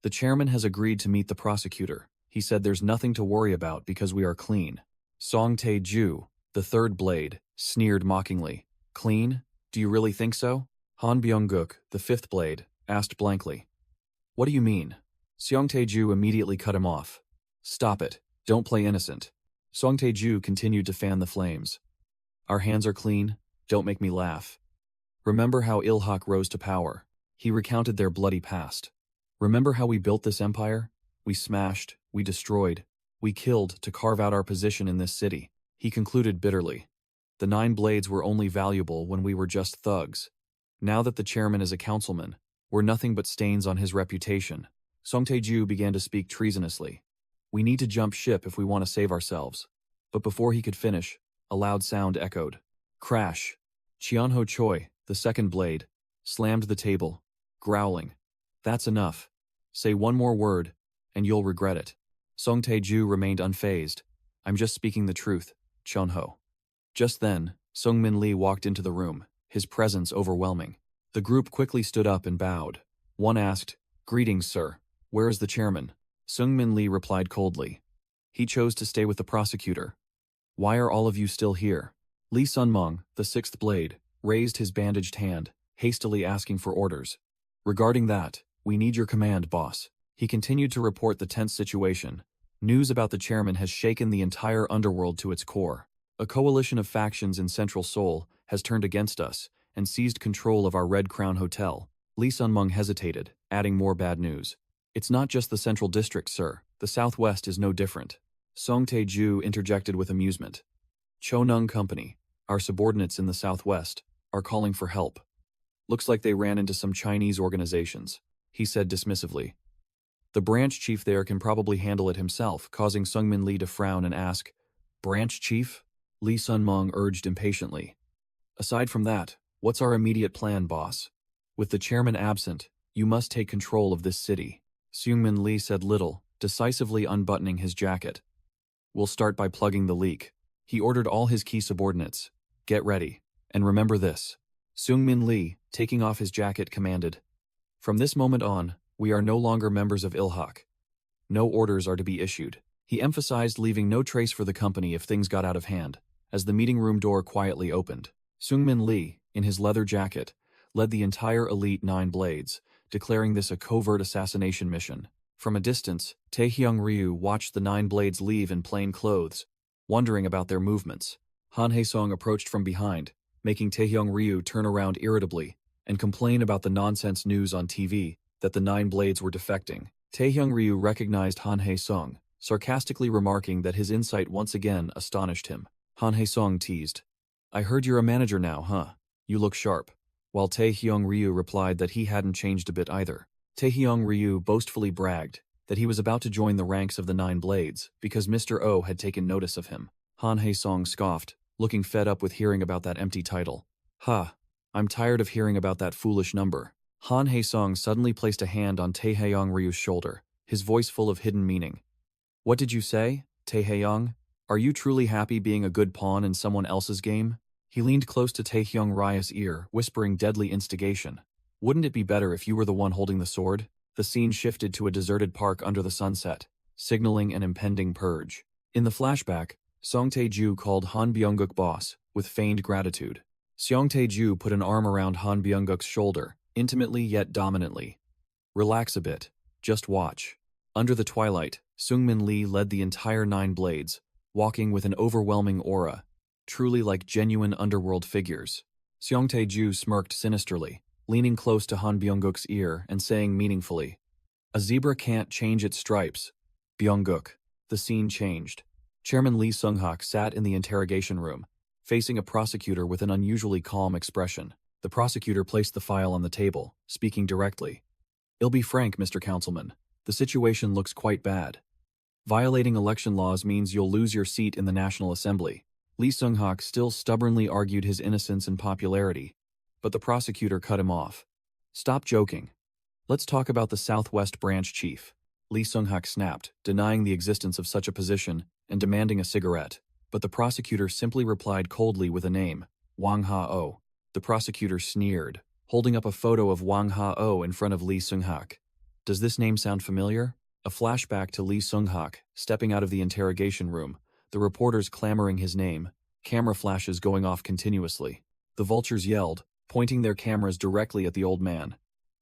The chairman has agreed to meet the prosecutor. He said there's nothing to worry about because we are clean. Song Tae-ju, the third blade, sneered mockingly. Clean? Do you really think so? Han Byung-guk, the fifth blade, asked blankly. What do you mean? Seong Tae-ju immediately cut him off. Stop it. Don't play innocent. Song Tae-ju continued to fan the flames. Our hands are clean. Don't make me laugh. Remember how Ilhak rose to power. He recounted their bloody past. Remember how we built this empire? We smashed, we destroyed, we killed to carve out our position in this city. He concluded bitterly. The 9 blades were only valuable when we were just thugs. Now that the chairman is a councilman, we're nothing but stains on his reputation. Song Tae-ju began to speak treasonously. We need to jump ship if we want to save ourselves. But before he could finish, a loud sound echoed. Crash. Cheon-ho Choi, the second blade, slammed the table, growling. That's enough. Say one more word, and you'll regret it. Song Tae-ju remained unfazed. I'm just speaking the truth, Cheon-ho. Just then, Seung-min Lee walked into the room, his presence overwhelming. The group quickly stood up and bowed. One asked, Greetings, sir. Where is the chairman? Seung-min Lee replied coldly. He chose to stay with the prosecutor. Why are all of you still here? Lee Sun-mung, the sixth blade, raised his bandaged hand, hastily asking for orders. Regarding that, we need your command, boss. He continued to report the tense situation. News about the chairman has shaken the entire underworld to its core. A coalition of factions in Central Seoul has turned against us and seized control of our Red Crown Hotel. Lee Sun-mung hesitated, adding more bad news. It's not just the Central District, sir. The Southwest is no different. Song Tae-ju interjected with amusement. Chonung Company, our subordinates in the Southwest, are calling for help. Looks like they ran into some Chinese organizations, he said dismissively. The branch chief there can probably handle it himself, causing Seung-min Lee to frown and ask, Branch chief? Lee Sun-mung urged impatiently. Aside from that, what's our immediate plan, boss? With the chairman absent, you must take control of this city. Seung-min Lee said little, decisively unbuttoning his jacket. We'll start by plugging the leak. He ordered all his key subordinates. Get ready. And remember this. Seung-min Lee, taking off his jacket, commanded. From this moment on, we are no longer members of Ilhak. No orders are to be issued. He emphasized leaving no trace for the company if things got out of hand. As the meeting room door quietly opened, Seung-min Lee, in his leather jacket, led the entire elite 9 blades, declaring this a covert assassination mission. From a distance, Taehyung-ryu watched the 9 blades leave in plain clothes, wondering about their movements. Han Hae-sung approached from behind, making Taehyung-ryu turn around irritably and complain about the nonsense news on TV that the 9 blades were defecting. Taehyung-ryu recognized Han Hae-sung, sarcastically remarking that his insight once again astonished him. Han Hae-sung teased, I heard you're a manager now, huh? You look sharp. While Taehyung-ryu replied that he hadn't changed a bit either. Taehyung-ryu boastfully bragged that he was about to join the ranks of the 9 blades because Mr. O had taken notice of him. Han Hae-sung scoffed, looking fed up with hearing about that empty title. I'm tired of hearing about that foolish number. Han Hae-sung suddenly placed a hand on Taehyung-ryu's shoulder, his voice full of hidden meaning. What did you say, Taehyung? Are you truly happy being a good pawn in someone else's game? He leaned close to Taehyung-ryu's ear, whispering deadly instigation. Wouldn't it be better if you were the one holding the sword? The scene shifted to a deserted park under the sunset, signaling an impending purge. In the flashback, Song Tae-ju called Han Byung-guk boss, with feigned gratitude. Song Tae-ju put an arm around Han Byung-guk's shoulder, intimately yet dominantly. Relax a bit. Just watch. Under the twilight, Seungmin Lee led the entire 9 blades, walking with an overwhelming aura, truly like genuine underworld figures. Song Tae-ju smirked sinisterly, leaning close to Han Byung-guk's ear and saying meaningfully, "A zebra can't change its stripes." Byung-guk. The scene changed. Chairman Lee Seung-hak sat in the interrogation room, facing a prosecutor with an unusually calm expression. The prosecutor placed the file on the table, speaking directly. "I'll be frank, Mr. Councilman. The situation looks quite bad. Violating election laws means you'll lose your seat in the National Assembly." Lee Seung-hak still stubbornly argued his innocence and popularity, but the prosecutor cut him off. "Stop joking. Let's talk about the Southwest Branch Chief." Lee Seung-hak snapped, denying the existence of such a position and demanding a cigarette, but the prosecutor simply replied coldly with a name, Wang Ha-oh. The prosecutor sneered, holding up a photo of Wang Ha-oh in front of Lee Seung-hak. Does this name sound familiar? A flashback to Lee Seung-hak, stepping out of the interrogation room, the reporters clamoring his name, camera flashes going off continuously. The vultures yelled, pointing their cameras directly at the old man.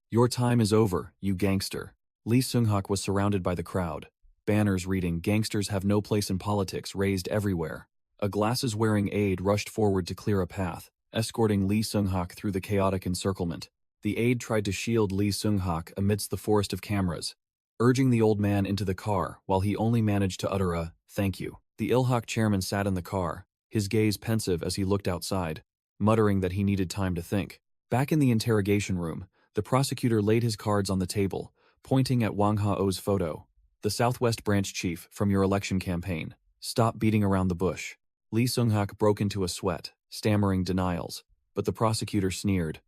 "Your time is over, you gangster." Lee Seung-hak was surrounded by the crowd. Banners reading "Gangsters have no place in politics" raised everywhere. A glasses-wearing aide rushed forward to clear a path, escorting Lee Seung-hak through the chaotic encirclement. The aide tried to shield Lee Seung-hak amidst the forest of cameras, urging the old man into the car while he only managed to utter a "thank you." The Ilhak chairman sat in the car, his gaze pensive as he looked outside, muttering that he needed time to think. Back in the interrogation room, the prosecutor laid his cards on the table, pointing at Wang Ha-oh's photo. "The Southwest Branch Chief from your election campaign. Stop beating around the bush." Lee Seung-hak broke into a sweat, stammering denials, but the prosecutor sneered.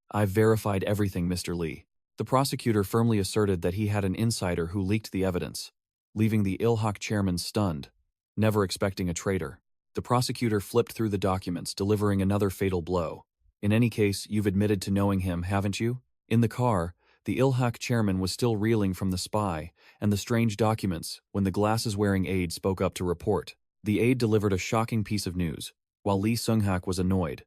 "I've verified everything, Mr. Lee." The prosecutor firmly asserted that he had an insider who leaked the evidence, leaving the Ilhak chairman stunned, never expecting a traitor. The prosecutor flipped through the documents, delivering another fatal blow. "In any case, you've admitted to knowing him, haven't you?" In the car, the Ilhak chairman was still reeling from the spy and the strange documents when the glasses-wearing aide spoke up to report. The aide delivered a shocking piece of news, while Lee Seung-hak was annoyed.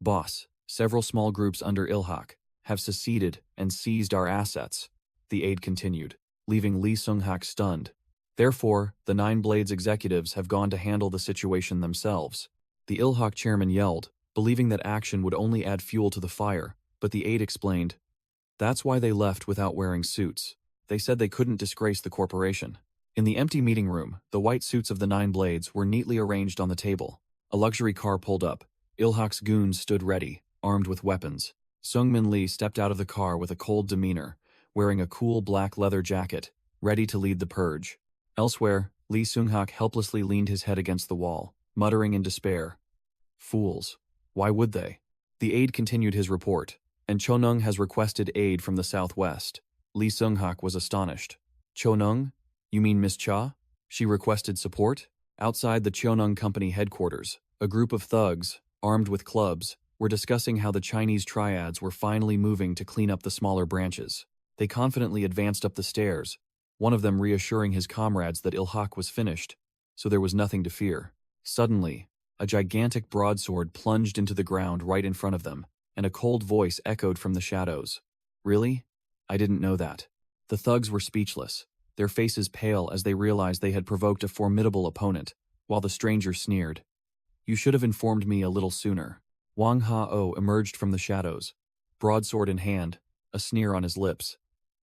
"Boss, several small groups under Ilhak have seceded and seized our assets," the aide continued, leaving Lee Seung-hak stunned. "Therefore, the 9 Blades executives have gone to handle the situation themselves." The Ilhak chairman yelled, believing that action would only add fuel to the fire, but the aide explained, "That's why they left without wearing suits. They said they couldn't disgrace the corporation." In the empty meeting room, the white suits of the 9 Blades were neatly arranged on the table. A luxury car pulled up. Ilhak's goons stood ready, armed with weapons. Seungmin Lee stepped out of the car with a cold demeanor, wearing a cool black leather jacket, ready to lead the purge. Elsewhere, Lee Seung-hak helplessly leaned his head against the wall, muttering in despair. "Fools. Why would they?" The aide continued his report, "And Chonung has requested aid from the southwest." Lee Seung-hak was astonished. "Chonung? You mean Miss Cha? She requested support?" Outside the Chonung Company headquarters, a group of thugs, armed with clubs, were discussing how the Chinese triads were finally moving to clean up the smaller branches. They confidently advanced up the stairs, one of them reassuring his comrades that Ilhak was finished, so there was nothing to fear. Suddenly, a gigantic broadsword plunged into the ground right in front of them, and a cold voice echoed from the shadows. "Really? I didn't know that." The thugs were speechless, their faces pale as they realized they had provoked a formidable opponent, while the stranger sneered. "You should have informed me a little sooner." Wang Ha-oh emerged from the shadows, broadsword in hand, a sneer on his lips.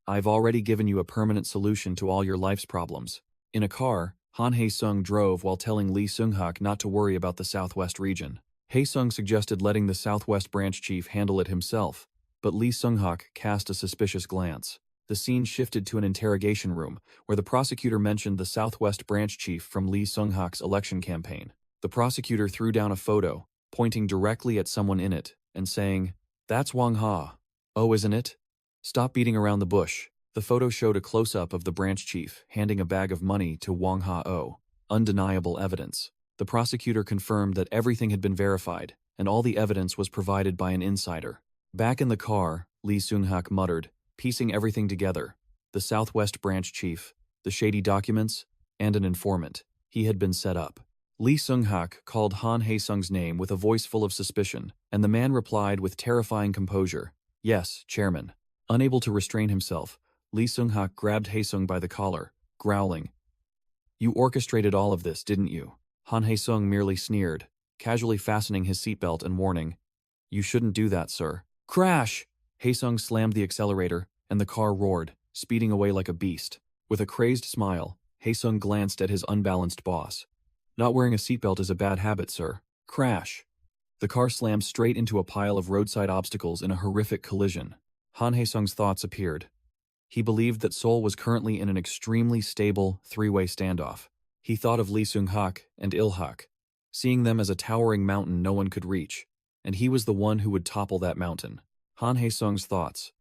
"I've already given you a permanent solution to all your life's problems." In a car, Han Hae-sung drove while telling Lee Seung-hak not to worry about the southwest region. Hae-sung suggested letting the Southwest Branch Chief handle it himself, but Lee Seung-hak cast a suspicious glance. The scene shifted to an interrogation room, where the prosecutor mentioned the Southwest Branch Chief from Lee Seung-hak's election campaign. The prosecutor threw down a photo, pointing directly at someone in it, and saying, "That's Wang Ha. Oh, isn't it? Stop beating around the bush." The photo showed a close-up of the branch chief handing a bag of money to Wang Ha-oh. Undeniable evidence. The prosecutor confirmed that everything had been verified, and all the evidence was provided by an insider. Back in the car, Lee Seung-hak muttered, piecing everything together. The Southwest Branch Chief, the shady documents, and an informant. He had been set up. Lee Seung-hak called Han Hae-sung's name with a voice full of suspicion, and the man replied with terrifying composure, "Yes, Chairman." Unable to restrain himself, Lee Seung-hak grabbed Hae-sung by the collar, growling, "You orchestrated all of this, didn't you?" Han Hae-sung merely sneered, casually fastening his seatbelt and warning, "You shouldn't do that, sir." Crash! Hae-sung slammed the accelerator, and the car roared, speeding away like a beast. With a crazed smile, Hae-sung glanced at his unbalanced boss. "Not wearing a seatbelt is a bad habit, sir." Crash! The car slammed straight into a pile of roadside obstacles in a horrific collision. Han Hae-sung's thoughts appeared. He believed that Seoul was currently in an extremely stable, three-way standoff. He thought of Lee Seung-hak and Il-hak, seeing them as a towering mountain no one could reach, and he was the one who would topple that mountain. Han Hae-sung's thoughts.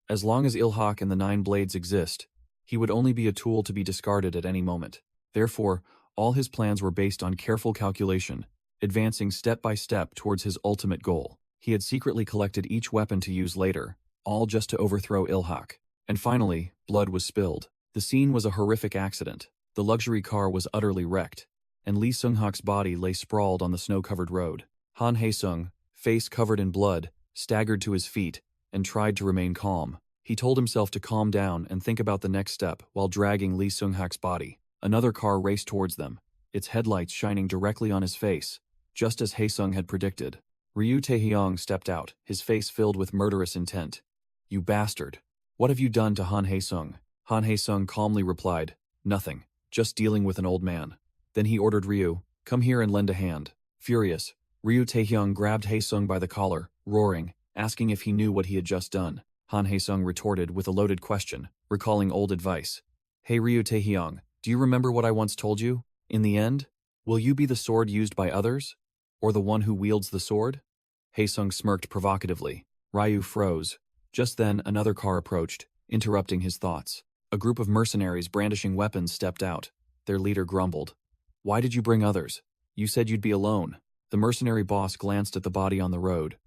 As long as Il-hak and the Nine Blades exist, he would only be a tool to be discarded at any moment. Therefore, all his plans were based on careful calculation, advancing step by step towards his ultimate goal. He had secretly collected each weapon to use later, all just to overthrow Il-hak. And finally, blood was spilled. The scene was a horrific accident. The luxury car was utterly wrecked, and Lee Seung-hak's body lay sprawled on the snow-covered road. Han Hae-sung, face covered in blood, staggered to his feet and tried to remain calm. He told himself to calm down and think about the next step while dragging Lee Seung-hak's body. Another car raced towards them, its headlights shining directly on his face, just as Hae-sung had predicted. Ryu Tae-hyung stepped out, his face filled with murderous intent. "You bastard. What have you done to Han Hae-sung?" Han Hae-sung calmly replied, "Nothing, just dealing with an old man." Then he ordered Ryu, "Come here and lend a hand." Furious, Ryu Tae-hyung grabbed Hae-sung by the collar, roaring, asking if he knew what he had just done. Han Hae-sung retorted with a loaded question, recalling old advice. "Hey Ryu Tae-hyung, do you remember what I once told you? In the end, will you be the sword used by others? Or the one who wields the sword?" Hae-sung smirked provocatively. Ryu froze. Just then, another car approached, interrupting his thoughts. A group of mercenaries brandishing weapons stepped out. Their leader grumbled, "Why did you bring others? You said you'd be alone." The mercenary boss glanced at the body on the road.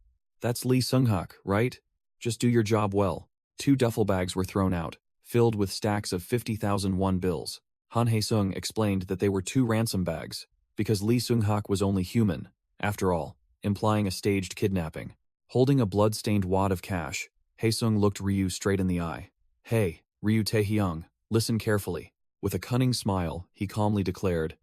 "That's Lee Seung-hak, right? Just do your job well." 2 duffel bags were thrown out, filled with stacks of 50,000 won bills. Han Hae-sung explained that they were 2 ransom bags, because Lee Seung-hak was only human, after all, implying a staged kidnapping. Holding a blood-stained wad of cash, Hae-sung looked Ryu straight in the eye. "Hey, Ryu Tae-hyung, listen carefully." With a cunning smile, he calmly declared,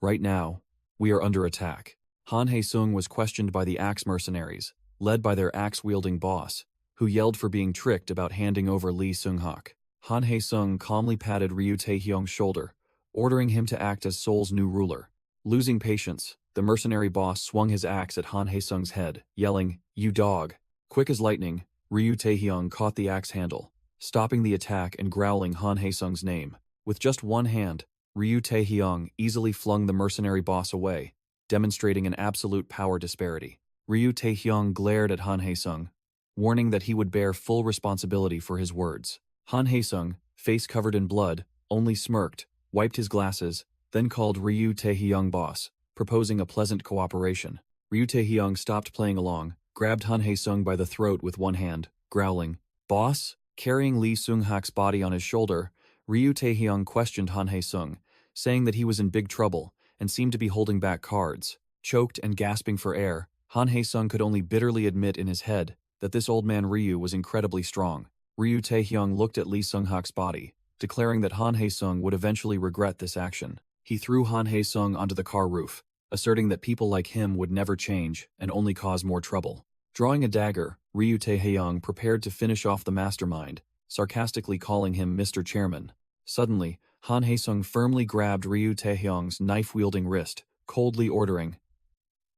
"Right now, we are under attack." Han Hae-sung was questioned by the axe mercenaries, led by their axe-wielding boss, who yelled for being tricked about handing over Lee Seung-hak. Han Hae-sung calmly patted Ryu Tae-hyung's shoulder, ordering him to act as Seoul's new ruler. Losing patience, the mercenary boss swung his axe at Han Hae-sung's head, yelling, "You dog." Quick as lightning, Ryu Tae-hyung caught the axe handle, stopping the attack and growling Han Hae-sung's name. With just one hand, Ryu Tae-hyung easily flung the mercenary boss away, demonstrating an absolute power disparity. Ryu Tae-hyung glared at Han Hae-sung, warning that he would bear full responsibility for his words. Han Hae-sung, face covered in blood, only smirked, wiped his glasses, then called Ryu Tae-hyung boss, proposing a pleasant cooperation. Ryu Tae-hyung stopped playing along, grabbed Han Hae-sung by the throat with one hand, growling, "Boss?" Carrying Lee Seung-hak's body on his shoulder, Ryu Tae-hyung questioned Han Hae-sung, saying that he was in big trouble and seemed to be holding back cards. Choked and gasping for air, Han Hae-sung could only bitterly admit in his head that this old man Ryu was incredibly strong. Ryu Tae-hyung looked at Lee Seung-hak's body, declaring that Han Hae-sung would eventually regret this action. He threw Han Hae-sung onto the car roof, asserting that people like him would never change and only cause more trouble. Drawing a dagger, Ryu Tae-hyung prepared to finish off the mastermind, sarcastically calling him Mr. Chairman. Suddenly, Han Hae-sung firmly grabbed Ryu Tae-hyung's knife-wielding wrist, coldly ordering,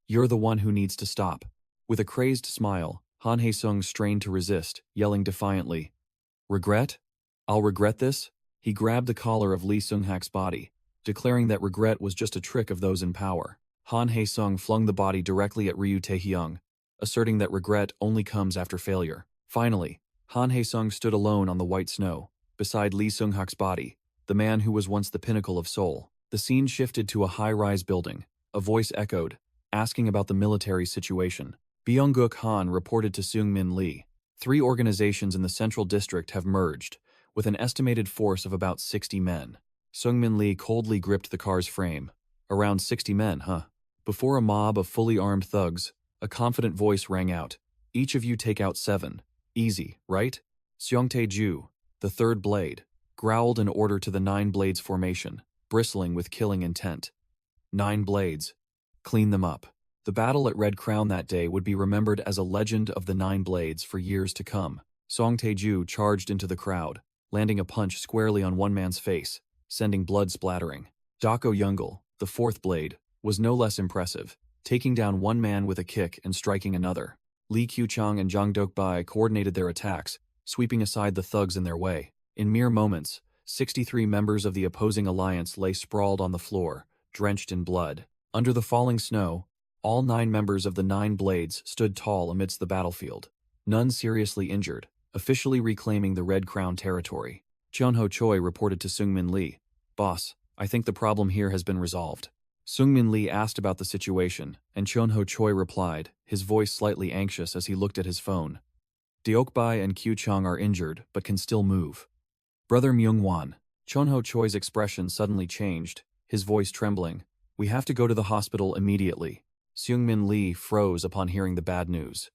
"You're the one who needs to stop." With a crazed smile, Han Hae-sung strained to resist, yelling defiantly, "Regret? I'll regret this?" He grabbed the collar of Lee Seung-hak's body, declaring that regret was just a trick of those in power. Han Hae-sung flung the body directly at Ryu Tae-hyung, asserting that regret only comes after failure. Finally, Han Hae-sung stood alone on the white snow, beside Lee Seung-hak's body, the man who was once the pinnacle of Seoul. The scene shifted to a high-rise building. A voice echoed, asking about the military situation. Byung-guk Han reported to Seung-min Lee. 3 organizations in the central district have merged, with an estimated force of about 60 men. Seungmin Lee coldly gripped the car's frame. Around 60 men, huh? Before a mob of fully armed thugs, a confident voice rang out. Each of you take out 7. Easy, right? Seongtae-ju, the third blade, growled an order to the 9 blades formation, bristling with killing intent. 9 blades. Clean them up. The battle at Red Crown that day would be remembered as a legend of the 9 blades for years to come. Song Tae-ju charged into the crowd, landing a punch squarely on one man's face, sending blood splattering. Dako Youngul, the 4th blade, was no less impressive, taking down one man with a kick and striking another. Lee Kyu-chang and Jang Dok-bai coordinated their attacks, sweeping aside the thugs in their way. In mere moments, 63 members of the opposing alliance lay sprawled on the floor, drenched in blood. Under the falling snow, all 9 members of the 9 blades stood tall amidst the battlefield, none seriously injured, officially reclaiming the Red Crown territory. Cheon-ho Choi reported to Seungmin Lee, "Boss, I think the problem here has been resolved." Seungmin Lee asked about the situation, and Cheon-ho Choi replied, his voice slightly anxious as he looked at his phone. Deokbai and Kyu-chang are injured, but can still move. Brother Myung-wan. Cheon-ho Choi's expression suddenly changed, his voice trembling. "We have to go to the hospital immediately." Seungmin Lee froze upon hearing the bad news.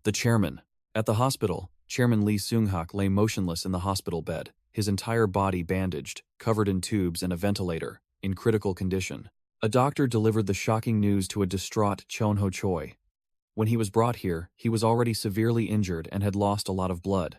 The chairman. At the hospital, Chairman Lee Seung-hak lay motionless in the hospital bed, his entire body bandaged, covered in tubes and a ventilator, in critical condition. A doctor delivered the shocking news to a distraught Cheon-ho Choi. When he was brought here, he was already severely injured and had lost a lot of blood.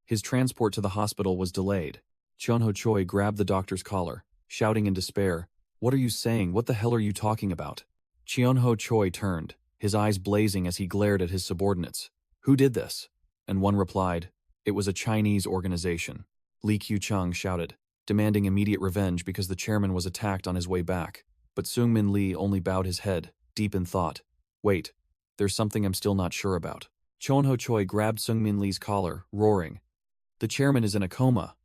His transport to the hospital was delayed. Cheon-ho Choi grabbed the doctor's collar, shouting in despair, "What are you saying? What the hell are you talking about?" Cheon-ho Choi turned, his eyes blazing as he glared at his subordinates. "Who did this?" And one replied, "It was a Chinese organization." Lee Kyu-chang shouted, demanding immediate revenge because the chairman was attacked on his way back. But Seungmin Lee only bowed his head, deep in thought. "Wait, there's something I'm still not sure about." Cheon-ho Choi grabbed Seungmin Lee's collar, roaring, "The chairman is in a coma.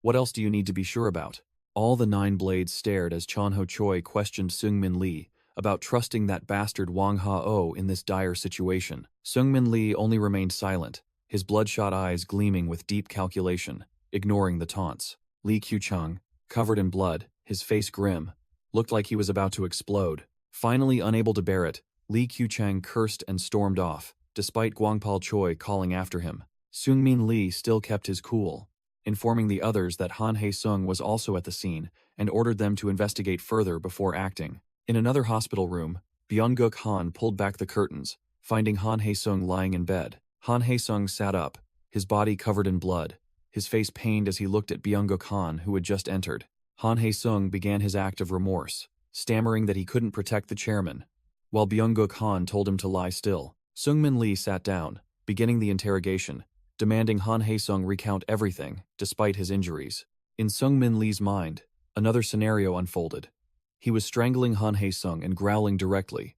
What else do you need to be sure about?" All the 9 blades stared as Cheon-ho Choi questioned Seungmin Lee about trusting that bastard Wang Ha-oh in this dire situation. Seungmin Lee only remained silent, his bloodshot eyes gleaming with deep calculation, ignoring the taunts. Lee Kyu-chang, covered in blood, his face grim, looked like he was about to explode. Finally unable to bear it, Lee Kyu-chang cursed and stormed off, despite Gwangpal Choi calling after him. Seungmin Lee still kept his cool, informing the others that Han Hae-sung was also at the scene and ordered them to investigate further before acting. In another hospital room, Byung-guk Han pulled back the curtains, finding Han Hae-sung lying in bed. Han Hae-sung sat up, his body covered in blood, his face pained as he looked at Byung-guk Han, who had just entered. Han Hae-sung began his act of remorse, stammering that he couldn't protect the chairman, while Byung-guk Han told him to lie still. Seungmin Lee sat down, beginning the interrogation, demanding Han Hae-sung recount everything, despite his injuries. In Seungmin Lee's mind, another scenario unfolded. He was strangling Han Hae-sung and growling directly.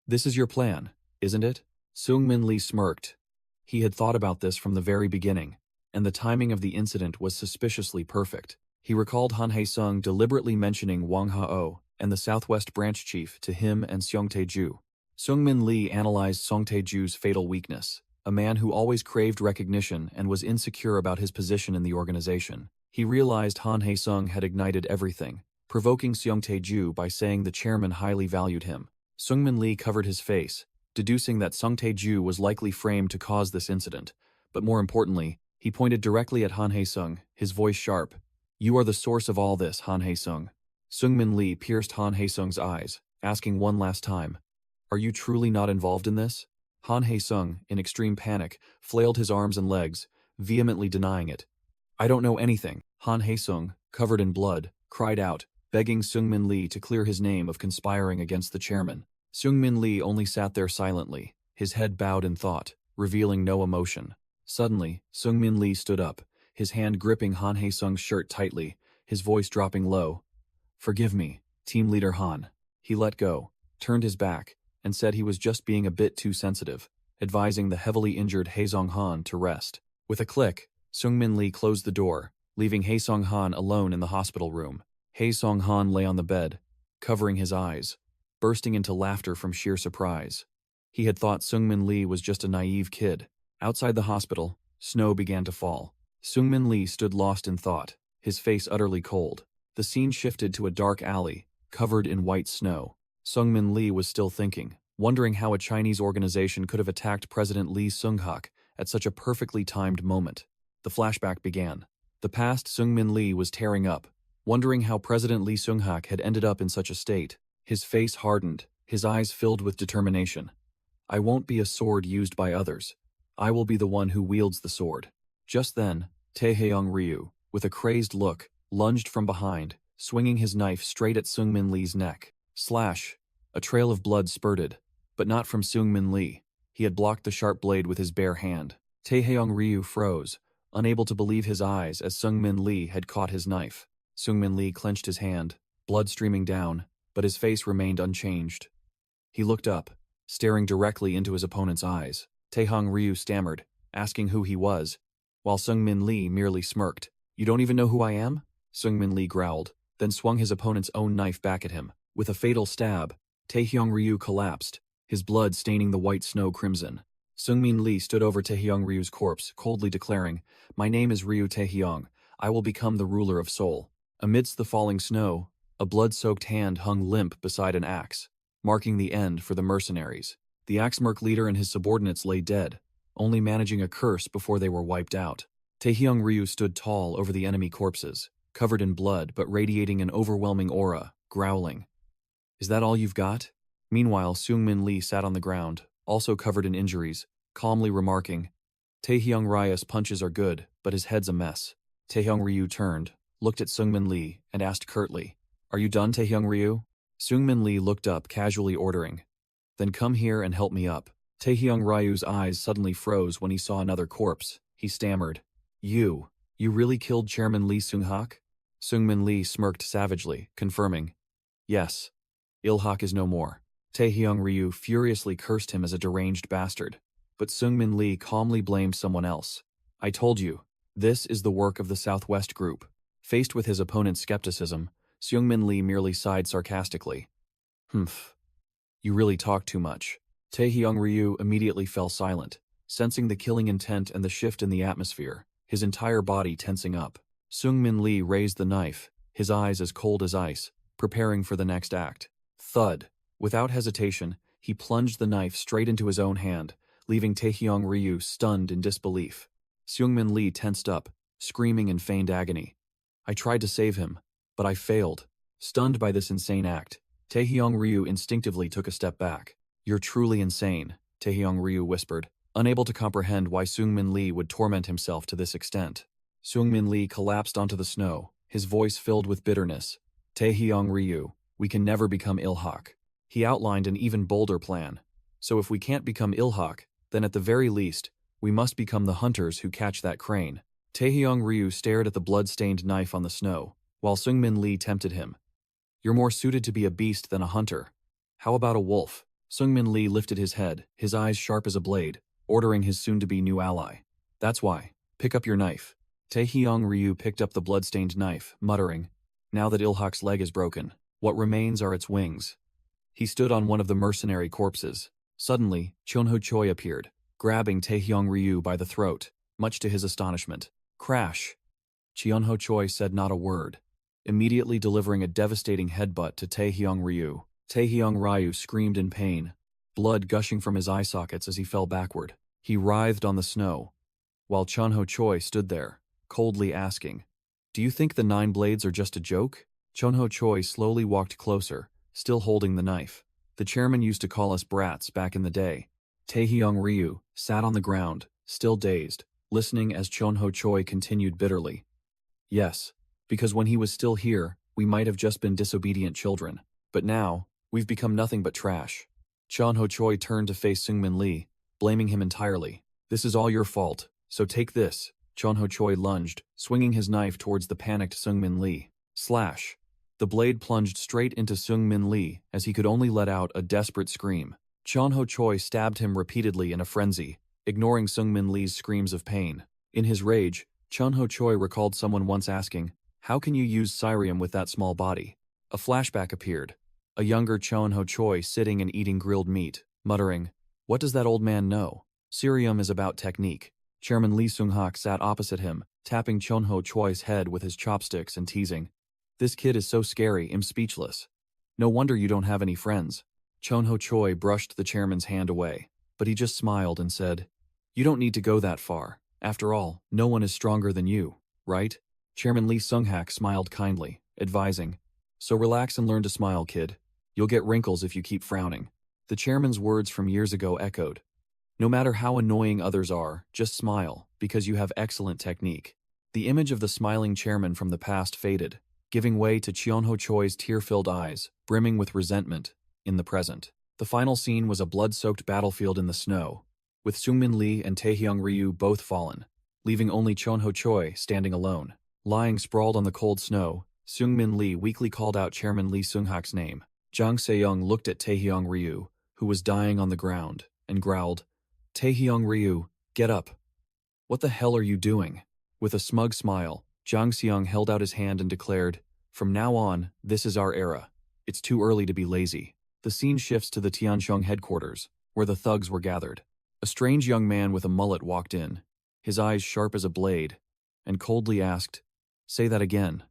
"This is your plan, isn't it?" Seungmin Lee smirked. He had thought about this from the very beginning, and the timing of the incident was suspiciously perfect. He recalled Han Hae-sung deliberately mentioning Wang Ha-oh and the Southwest Branch Chief to him and Seong Tae-ju. Seungmin Lee analyzed Seong Tae-ju's fatal weakness, a man who always craved recognition and was insecure about his position in the organization. He realized Han Hae-sung had ignited everything, provoking Seong Tae-ju by saying the chairman highly valued him. Seungmin Lee covered his face, deducing that Seong Tae-ju was likely framed to cause this incident, but more importantly, he pointed directly at Han Hae-sung, his voice sharp. "You are the source of all this, Han Hae-sung." Seungmin Lee pierced Han Hae-sung's eyes, asking one last time, "Are you truly not involved in this?" Han Hae-sung, in extreme panic, flailed his arms and legs, vehemently denying it. "I don't know anything." Han Hae-sung, covered in blood, cried out, begging Seungmin Lee to clear his name of conspiring against the chairman. Seungmin Lee only sat there silently, his head bowed in thought, revealing no emotion. Suddenly, Seungmin Lee stood up, his hand gripping Han Hae-sung's shirt tightly, his voice dropping low. "Forgive me, Team Leader Han." He let go, turned his back, and said he was just being a bit too sensitive, advising the heavily injured Hae-sung Han to rest. With a click, Seungmin Lee closed the door, leaving Hae-sung Han alone in the hospital room. Hae-sung Han lay on the bed, covering his eyes, bursting into laughter from sheer surprise. He had thought Seungmin Lee was just a naive kid, Outside the hospital, snow began to fall. Seungmin Lee stood lost in thought, his face utterly cold. The scene shifted to a dark alley, covered in white snow. Seungmin Lee was still thinking, wondering how a Chinese organization could have attacked President Lee Seung-hak at such a perfectly timed moment. The flashback began. The past Seungmin Lee was tearing up, wondering how President Lee Seung-hak had ended up in such a state. His face hardened, his eyes filled with determination. I won't be a sword used by others. I will be the one who wields the sword. Just then, Taehyung Ryu, with a crazed look, lunged from behind, swinging his knife straight at Seungmin Lee's neck. Slash! A trail of blood spurted, but not from Seungmin Lee. He had blocked the sharp blade with his bare hand. Taehyung Ryu froze, unable to believe his eyes as Seungmin Lee had caught his knife. Seungmin Lee clenched his hand, blood streaming down, but his face remained unchanged. He looked up, staring directly into his opponent's eyes. Taehyung Ryu stammered, asking who he was, while Seungmin Lee merely smirked. You don't even know who I am? Seungmin Lee growled, then swung his opponent's own knife back at him. With a fatal stab, Taehyung Ryu collapsed, his blood staining the white snow crimson. Seungmin Lee stood over Taehyung Ryu's corpse, coldly declaring, My name is Ryu Taehyung. I will become the ruler of Seoul. Amidst the falling snow, a blood-soaked hand hung limp beside an axe, marking the end for the mercenaries. The Axemerc leader and his subordinates lay dead, only managing a curse before they were wiped out. Taehyung Ryu stood tall over the enemy corpses, covered in blood but radiating an overwhelming aura, growling. Is that all you've got? Meanwhile, Seungmin Lee sat on the ground, also covered in injuries, calmly remarking, Taehyung Ryu's punches are good, but his head's a mess. Taehyung Ryu turned, looked at Seungmin Lee, and asked curtly, Are you done, Taehyung Ryu? Seungmin Lee looked up, casually ordering, Then come here and help me up. Taehyung Ryu's eyes suddenly froze when he saw another corpse. He stammered, You really killed Chairman Lee Seung-hak? Seungmin Lee smirked savagely, confirming, Yes. Il-hak is no more. Taehyung Ryu furiously cursed him as a deranged bastard, but Seungmin Lee calmly blamed someone else. I told you, this is the work of the Southwest Group. Faced with his opponent's skepticism, Seungmin Lee merely sighed sarcastically. Humph. You really talk too much. Taehyung Ryu immediately fell silent, sensing the killing intent and the shift in the atmosphere, his entire body tensing up. Seungmin Lee raised the knife, his eyes as cold as ice, preparing for the next act. Thud. Without hesitation, he plunged the knife straight into his own hand, leaving Taehyung Ryu stunned in disbelief. Seungmin Lee tensed up, screaming in feigned agony. I tried to save him, but I failed. Stunned by this insane act, Taehyung Ryu instinctively took a step back. You're truly insane, Taehyung Ryu whispered, unable to comprehend why Seungmin Lee would torment himself to this extent. Seungmin Lee collapsed onto the snow, his voice filled with bitterness. Taehyung Ryu, we can never become Il-hak. He outlined an even bolder plan. So if we can't become Il-hak, then at the very least, we must become the hunters who catch that crane. Taehyung Ryu stared at the blood-stained knife on the snow, while Seungmin Lee tempted him. You're more suited to be a beast than a hunter. How about a wolf? Seungmin Lee lifted his head, his eyes sharp as a blade, ordering his soon-to-be new ally. That's why. Pick up your knife. Taehyung Ryu picked up the blood-stained knife, muttering, Now that Il-hak's leg is broken, what remains are its wings. He stood on one of the mercenary corpses. Suddenly, Chonho Choi appeared, grabbing Taehyung Ryu by the throat, much to his astonishment. Crash! Chonho Choi said not a word, immediately delivering a devastating headbutt to Taehyung Ryu. Taehyung Ryu screamed in pain, blood gushing from his eye sockets as he fell backward. He writhed on the snow, while Chonho Choi stood there, coldly asking, Do you think the 9 blades are just a joke? Chonho Choi slowly walked closer, still holding the knife. The chairman used to call us brats back in the day. Taehyung Ryu sat on the ground, still dazed, listening as Chonho Choi continued bitterly. Yes, because when he was still here, we might have just been disobedient children. But now, we've become nothing but trash. Chonho Choi turned to face Seungmin Lee, blaming him entirely. This is all your fault, so take this. Chonho Choi lunged, swinging his knife towards the panicked Seungmin Lee. Slash! The blade plunged straight into Seungmin Lee as he could only let out a desperate scream. Chonho Choi stabbed him repeatedly in a frenzy, ignoring Seungmin Lee's screams of pain. In his rage, Chonho Choi recalled someone once asking, How can you use Cirium with that small body? A flashback appeared. A younger Chonho Choi sitting and eating grilled meat, muttering, What does that old man know? Sirium is about technique. Chairman Lee Seung-hak sat opposite him, tapping Chonho Choi's head with his chopsticks and teasing. This kid is so scary, I'm speechless. No wonder you don't have any friends. Chonho Choi brushed the chairman's hand away, but he just smiled and said, You don't need to go that far. After all, no one is stronger than you, right? Chairman Lee Seung-hak smiled kindly, advising, So relax and learn to smile, kid. You'll get wrinkles if you keep frowning. The chairman's words from years ago echoed. No matter how annoying others are, just smile, because you have excellent technique. The image of the smiling chairman from the past faded, giving way to Chonho Choi's tear-filled eyes, brimming with resentment, in the present. The final scene was a blood-soaked battlefield in the snow, with Seungmin Lee and Taehyung Ryu both fallen, leaving only Chonho Choi standing alone. Lying sprawled on the cold snow, Seungmin Lee weakly called out Chairman Lee Seung-hak's name. Jang Se-young looked at Taehyung Ryu, who was dying on the ground, and growled, Taehyung Ryu, get up. What the hell are you doing? With a smug smile, Jang Se-young held out his hand and declared, From now on, this is our era. It's too early to be lazy. The scene shifts to the Tiansheng headquarters, where the thugs were gathered. A strange young man with a mullet walked in, his eyes sharp as a blade, and coldly asked, Say that again.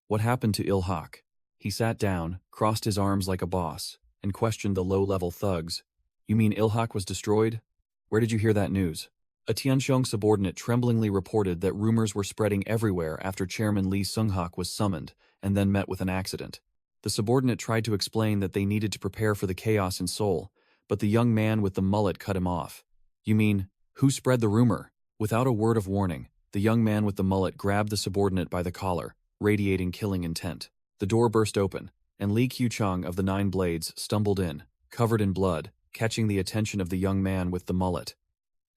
What happened to Il-hak? He sat down, crossed his arms like a boss, and questioned the low-level thugs. You mean Il-hak was destroyed? Where did you hear that news? A Tiansheng subordinate tremblingly reported that rumors were spreading everywhere after Chairman Lee Seung-hak was summoned and then met with an accident. The subordinate tried to explain that they needed to prepare for the chaos in Seoul, but the young man with the mullet cut him off. You mean, who spread the rumor? Without a word of warning, the young man with the mullet grabbed the subordinate by the collar, radiating killing intent. The door burst open, and Lee Kyu-chang of the Nine Blades stumbled in, covered in blood, catching the attention of the young man with the mullet.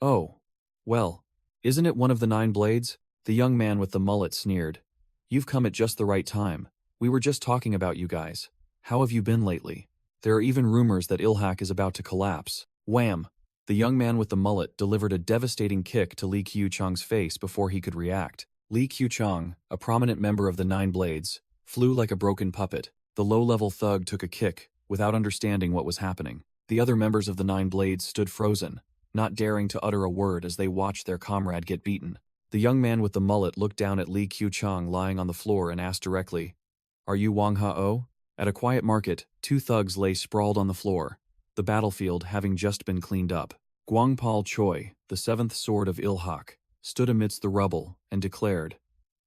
Oh, well, isn't it one of the Nine Blades? The young man with the mullet sneered. You've come at just the right time. We were just talking about you guys. How have you been lately? There are even rumors that Il-hak is about to collapse. Wham! The young man with the mullet delivered a devastating kick to Lee Kyu-chang's face before he could react. Lee Kyu-chang, a prominent member of the Nine Blades, flew like a broken puppet. The low-level thug took a kick, without understanding what was happening. The other members of the Nine Blades stood frozen, not daring to utter a word as they watched their comrade get beaten. The young man with the mullet looked down at Lee Kyu-chang lying on the floor and asked directly, Are you Wang Ha-oh? At a quiet market, two thugs lay sprawled on the floor, the battlefield having just been cleaned up. Guangpal Choi, the seventh sword of Il-hak, stood amidst the rubble and declared,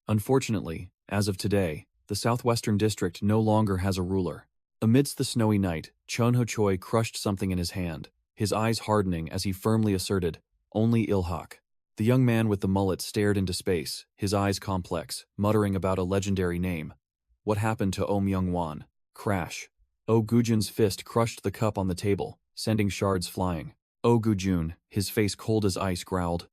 Unfortunately, as of today, the southwestern district no longer has a ruler. Amidst the snowy night, Chonho Choi crushed something in his hand, his eyes hardening as he firmly asserted, Only Il-hak. The young man with the mullet stared into space, his eyes complex, muttering about a legendary name. What happened to Oh Myung-won? Crash. Oh Gujun's fist crushed the cup on the table, sending shards flying. Oh Gujun, his face cold as ice, growled.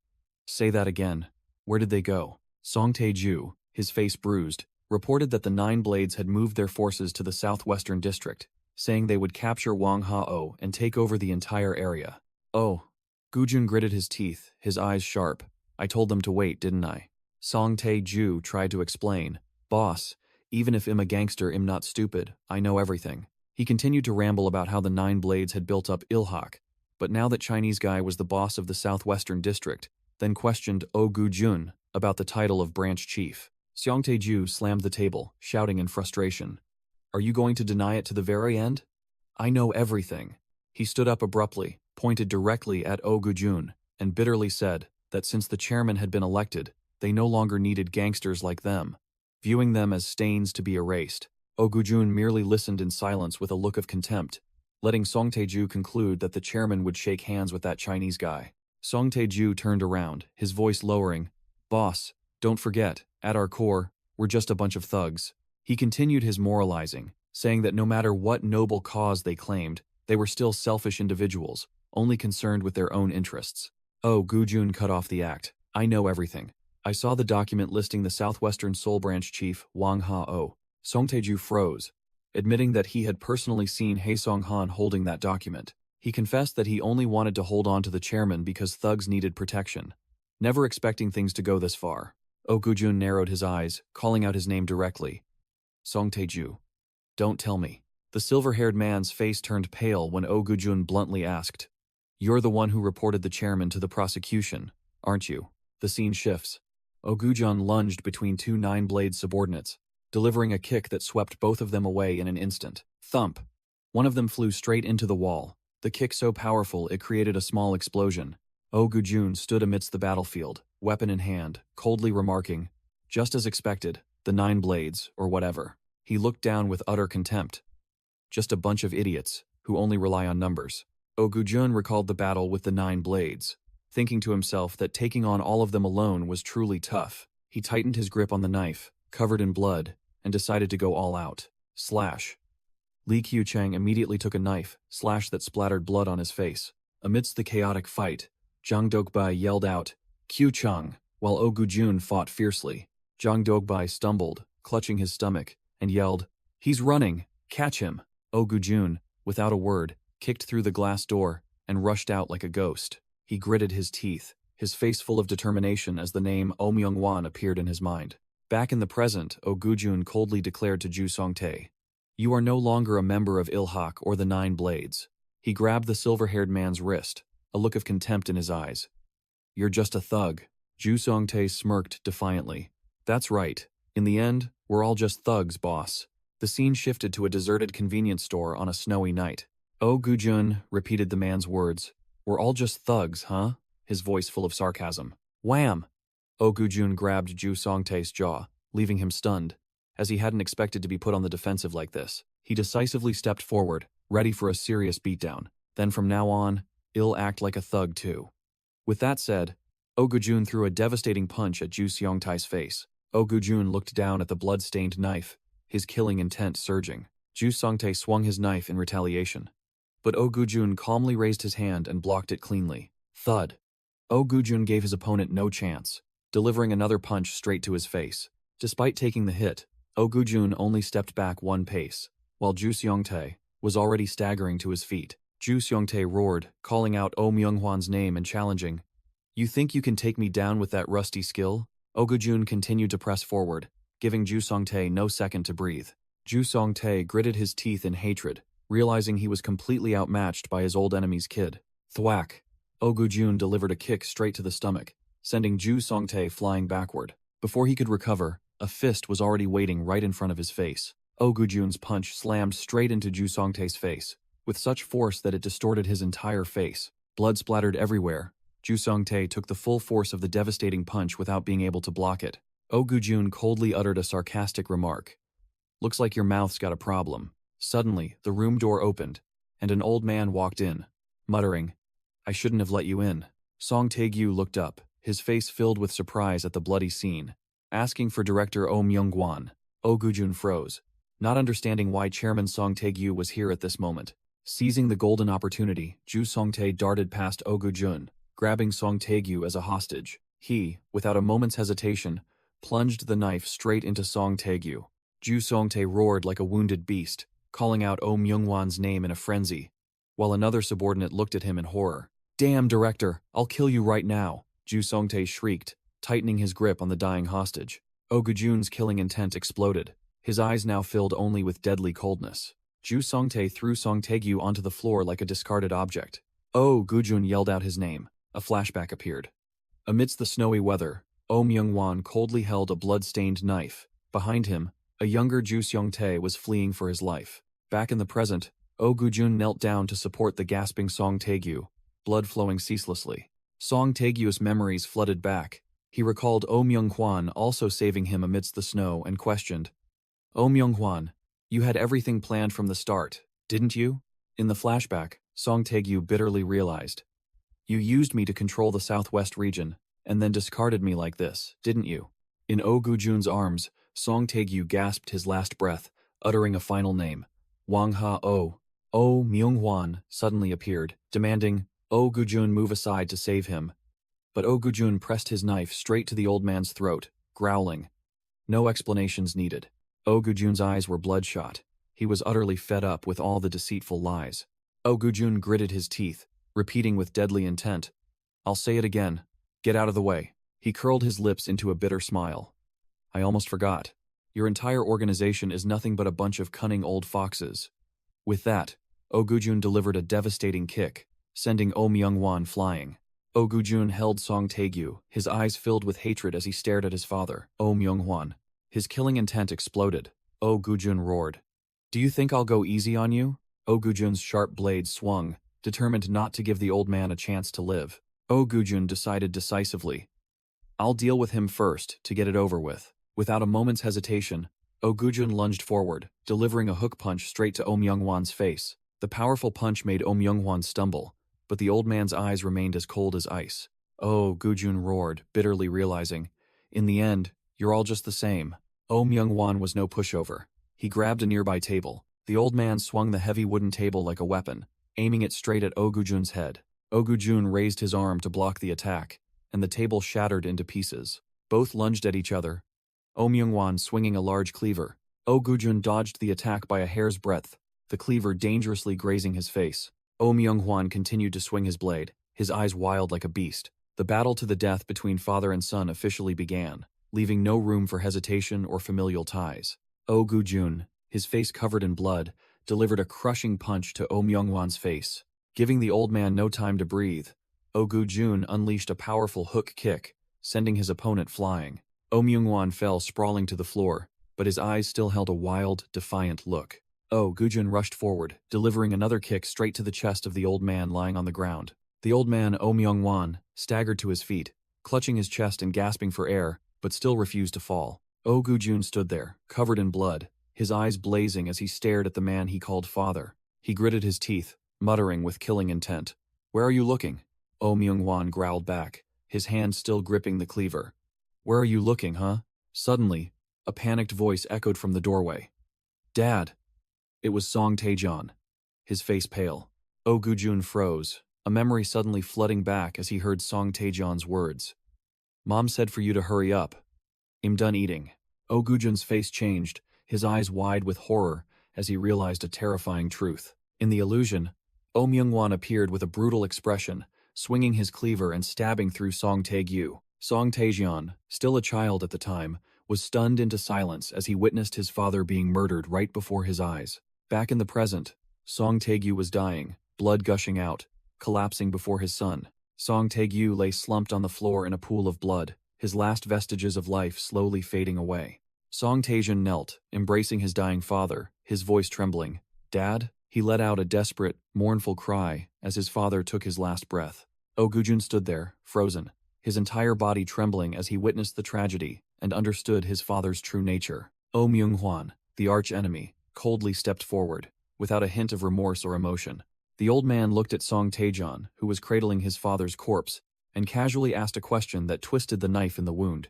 Say that again. Where did they go? Song Tae-ju, his face bruised, reported that the Nine Blades had moved their forces to the southwestern district, saying they would capture Wang Ha-oh and take over the entire area. Oh. Gujun gritted his teeth, his eyes sharp. I told them to wait, didn't I? Song Tae-ju tried to explain. Boss, even if I'm a gangster, I'm not stupid. I know everything. He continued to ramble about how the Nine Blades had built up Il-hak, but now that Chinese guy was the boss of the southwestern district, then questioned Oh Gujun about the title of branch chief. Song Tae-ju slammed the table, shouting in frustration. Are you going to deny it to the very end? I know everything. He stood up abruptly, pointed directly at Oh Gujun, and bitterly said that since the chairman had been elected, they no longer needed gangsters like them, viewing them as stains to be erased. Oh Gujun merely listened in silence with a look of contempt, letting Song Tae-ju conclude that the chairman would shake hands with that Chinese guy. Song Tae-ju turned around, his voice lowering. Boss, don't forget, at our core, we're just a bunch of thugs. He continued his moralizing, saying that no matter what noble cause they claimed, they were still selfish individuals, only concerned with their own interests. Oh, Gujun cut off the act. I know everything. I saw the document listing the Southwestern Seoul Branch Chief, Wang Ha-oh. Song Tae-ju froze, admitting that he had personally seen Hae Song-han holding that document. He confessed that he only wanted to hold on to the chairman because thugs needed protection, never expecting things to go this far. Oh Gujun narrowed his eyes, calling out his name directly. Song Tae-ju. Don't tell me. The silver-haired man's face turned pale when Oh Gujun bluntly asked, You're the one who reported the chairman to the prosecution, aren't you? The scene shifts. Ogujun lunged between two nine-blade subordinates, delivering a kick that swept both of them away in an instant. Thump! One of them flew straight into the wall, the kick so powerful it created a small explosion. Ogujun stood amidst the battlefield, weapon in hand, coldly remarking, "Just as expected, the 9 blades, or whatever." He looked down with utter contempt. Just a bunch of idiots, who only rely on numbers. Ogujun recalled the battle with the 9 blades, thinking to himself that taking on all of them alone was truly tough. He tightened his grip on the knife, covered in blood, and decided to go all out. Slash. Li Qiucheng immediately took a knife, slash that splattered blood on his face. Amidst the chaotic fight, Zhang Dogbai yelled out, "Qiucheng," while Ogujun fought fiercely. Zhang Dogbai stumbled, clutching his stomach, and yelled, "He's running! Catch him!" Ogujun, without a word, kicked through the glass door and rushed out like a ghost. He gritted his teeth, his face full of determination as the name Oh Myung-wan appeared in his mind. Back in the present, Ogujun coldly declared to Ju Songtae, "You are no longer a member of Ilhak or the 9 Blades." He grabbed the silver-haired man's wrist, a look of contempt in his eyes. "You're just a thug." Ju Songtae smirked defiantly. "That's right. In the end, we're all just thugs, boss." The scene shifted to a deserted convenience store on a snowy night. "Oh, Gujun," repeated the man's words. "We're all just thugs, huh?" His voice full of sarcasm. Wham! Oh Gujun grabbed Ju Songtae's jaw, leaving him stunned. As he hadn't expected to be put on the defensive like this, he decisively stepped forward, ready for a serious beatdown. Then from now on, he'll act like a thug too. With that said, Oh Gujun threw a devastating punch at Ju Songtae's face. Oh Gujun looked down at the blood-stained knife, his killing intent surging. Ju Songtae swung his knife in retaliation. But Oh Gujun calmly raised his hand and blocked it cleanly. Thud. Oh Gujun gave his opponent no chance, delivering another punch straight to his face. Despite taking the hit, Oh Gujun only stepped back one pace, while Ju Songtae was already staggering to his feet. Ju Songtae roared, calling out Oh Myung-hwan's name and challenging, "You think you can take me down with that rusty skill?" Oh Gujun continued to press forward, giving Ju Songtae no second to breathe. Ju Songtae gritted his teeth in hatred, realizing he was completely outmatched by his old enemy's kid. Thwack! Oh Gujun delivered a kick straight to the stomach, sending Ju Songtae flying backward. Before he could recover, a fist was already waiting right in front of his face. Oh Gujun's punch slammed straight into Ju Songtae's face, with such force that it distorted his entire face. Blood splattered everywhere. Ju Songtae took the full force of the devastating punch without being able to block it. Oh Gujun coldly uttered a sarcastic remark. "Looks like your mouth's got a problem." Suddenly, the room door opened, and an old man walked in, muttering, "I shouldn't have let you in." Song Tae-gyu looked up, his face filled with surprise at the bloody scene. Asking for director Oh Myung-wan, Oh Gujun froze, not understanding why Chairman Song Tae-gyu was here at this moment. Seizing the golden opportunity, Ju Songtae darted past Oh Gujun, grabbing Song Tae-gyu as a hostage. He, without a moment's hesitation, plunged the knife straight into Song Tae-gyu. Ju Songtae roared like a wounded beast, calling out Oh Myung-wan's name in a frenzy, while another subordinate looked at him in horror. "Damn, director, I'll kill you right now," Ju Songtae shrieked, tightening his grip on the dying hostage. Oh Gujun's killing intent exploded, his eyes now filled only with deadly coldness. Ju Songtae threw Song Tae-gyu onto the floor like a discarded object. Oh Gujun yelled out his name. A flashback appeared. Amidst the snowy weather, Oh Myung-wan coldly held a blood-stained knife. Behind him, a younger Ju Songtae was fleeing for his life. Back in the present, Oh Gujun knelt down to support the gasping Song Tae-gyu, blood flowing ceaselessly. Song Tae-gyu's memories flooded back. He recalled Oh Myung-hwan also saving him amidst the snow and questioned, "Oh Myung-hwan, you had everything planned from the start, didn't you?" In the flashback, Song Tae-gyu bitterly realized, "You used me to control the southwest region, and then discarded me like this, didn't you?" In Oh Gujun's arms, Song Tae-gyu gasped his last breath, uttering a final name. Wang Ha-oh. Oh Myung-hwan suddenly appeared, demanding Oh Gujun move aside to save him. But Oh Gujun pressed his knife straight to the old man's throat, growling. No explanations needed. Oh Gujun's eyes were bloodshot. He was utterly fed up with all the deceitful lies. Oh Gujun gritted his teeth, repeating with deadly intent, "I'll say it again. Get out of the way." He curled his lips into a bitter smile. "I almost forgot. Your entire organization is nothing but a bunch of cunning old foxes." With that, Oh Gujun delivered a devastating kick, sending Oh Myung-won flying. Oh Gujun held Song Tae-gyu, his eyes filled with hatred as he stared at his father, Oh Myung-won. His killing intent exploded. Oh Gujun roared. "Do you think I'll go easy on you?" Oh Gujun's sharp blade swung, determined not to give the old man a chance to live. Oh Gujun decided decisively. "I'll deal with him first, to get it over with." Without a moment's hesitation, Oh Gujun lunged forward, delivering a hook punch straight to Oh Myung-won's face. The powerful punch made Oh Myung-won stumble, but the old man's eyes remained as cold as ice. Oh, Gujun roared, bitterly realizing, "In the end, you're all just the same." Oh Myung-won was no pushover. He grabbed a nearby table. The old man swung the heavy wooden table like a weapon, aiming it straight at Oh Gujun's head. Oh Gujun raised his arm to block the attack, and the table shattered into pieces. Both lunged at each other, Oh Myung-won swinging a large cleaver. Oh Gujun dodged the attack by a hair's breadth, the cleaver dangerously grazing his face. Oh Myung-won continued to swing his blade, his eyes wild like a beast. The battle to the death between father and son officially began, leaving no room for hesitation or familial ties. Oh Gujun, his face covered in blood, delivered a crushing punch to Oh Myung-won's face, giving the old man no time to breathe. Oh Gujun unleashed a powerful hook kick, sending his opponent flying. Oh Myung-won fell sprawling to the floor, but his eyes still held a wild, defiant look. Oh Gujun rushed forward, delivering another kick straight to the chest of the old man lying on the ground. The old man, Oh Myung-won, staggered to his feet, clutching his chest and gasping for air, but still refused to fall. Oh Gujun stood there, covered in blood, his eyes blazing as he stared at the man he called father. He gritted his teeth, muttering with killing intent. "Where are you looking?" Oh Myung-won growled back, his hand still gripping the cleaver. "Where are you looking, huh?" Suddenly, a panicked voice echoed from the doorway. "Dad!" It was Song Tae-jon, his face pale. Oh Gujun froze, a memory suddenly flooding back as he heard Song Tae-jon's words. "Mom said for you to hurry up. I'm done eating." Oh Gujun's face changed, his eyes wide with horror as he realized a terrifying truth. In the illusion, Oh Myung-won appeared with a brutal expression, swinging his cleaver and stabbing through Song Tae-gyu. Song Tae-jon, still a child at the time, was stunned into silence as he witnessed his father being murdered right before his eyes. Back in the present, Song Tae-gyu was dying, blood gushing out, collapsing before his son. Song Tae-gyu lay slumped on the floor in a pool of blood, his last vestiges of life slowly fading away. Song Tae-jon knelt, embracing his dying father, his voice trembling. "Dad?" He let out a desperate, mournful cry as his father took his last breath. Oh Gujun stood there, frozen, his entire body trembling as he witnessed the tragedy and understood his father's true nature. Oh Myung-won, the arch-enemy, coldly stepped forward, without a hint of remorse or emotion. The old man looked at Song Tae-jon, who was cradling his father's corpse, and casually asked a question that twisted the knife in the wound.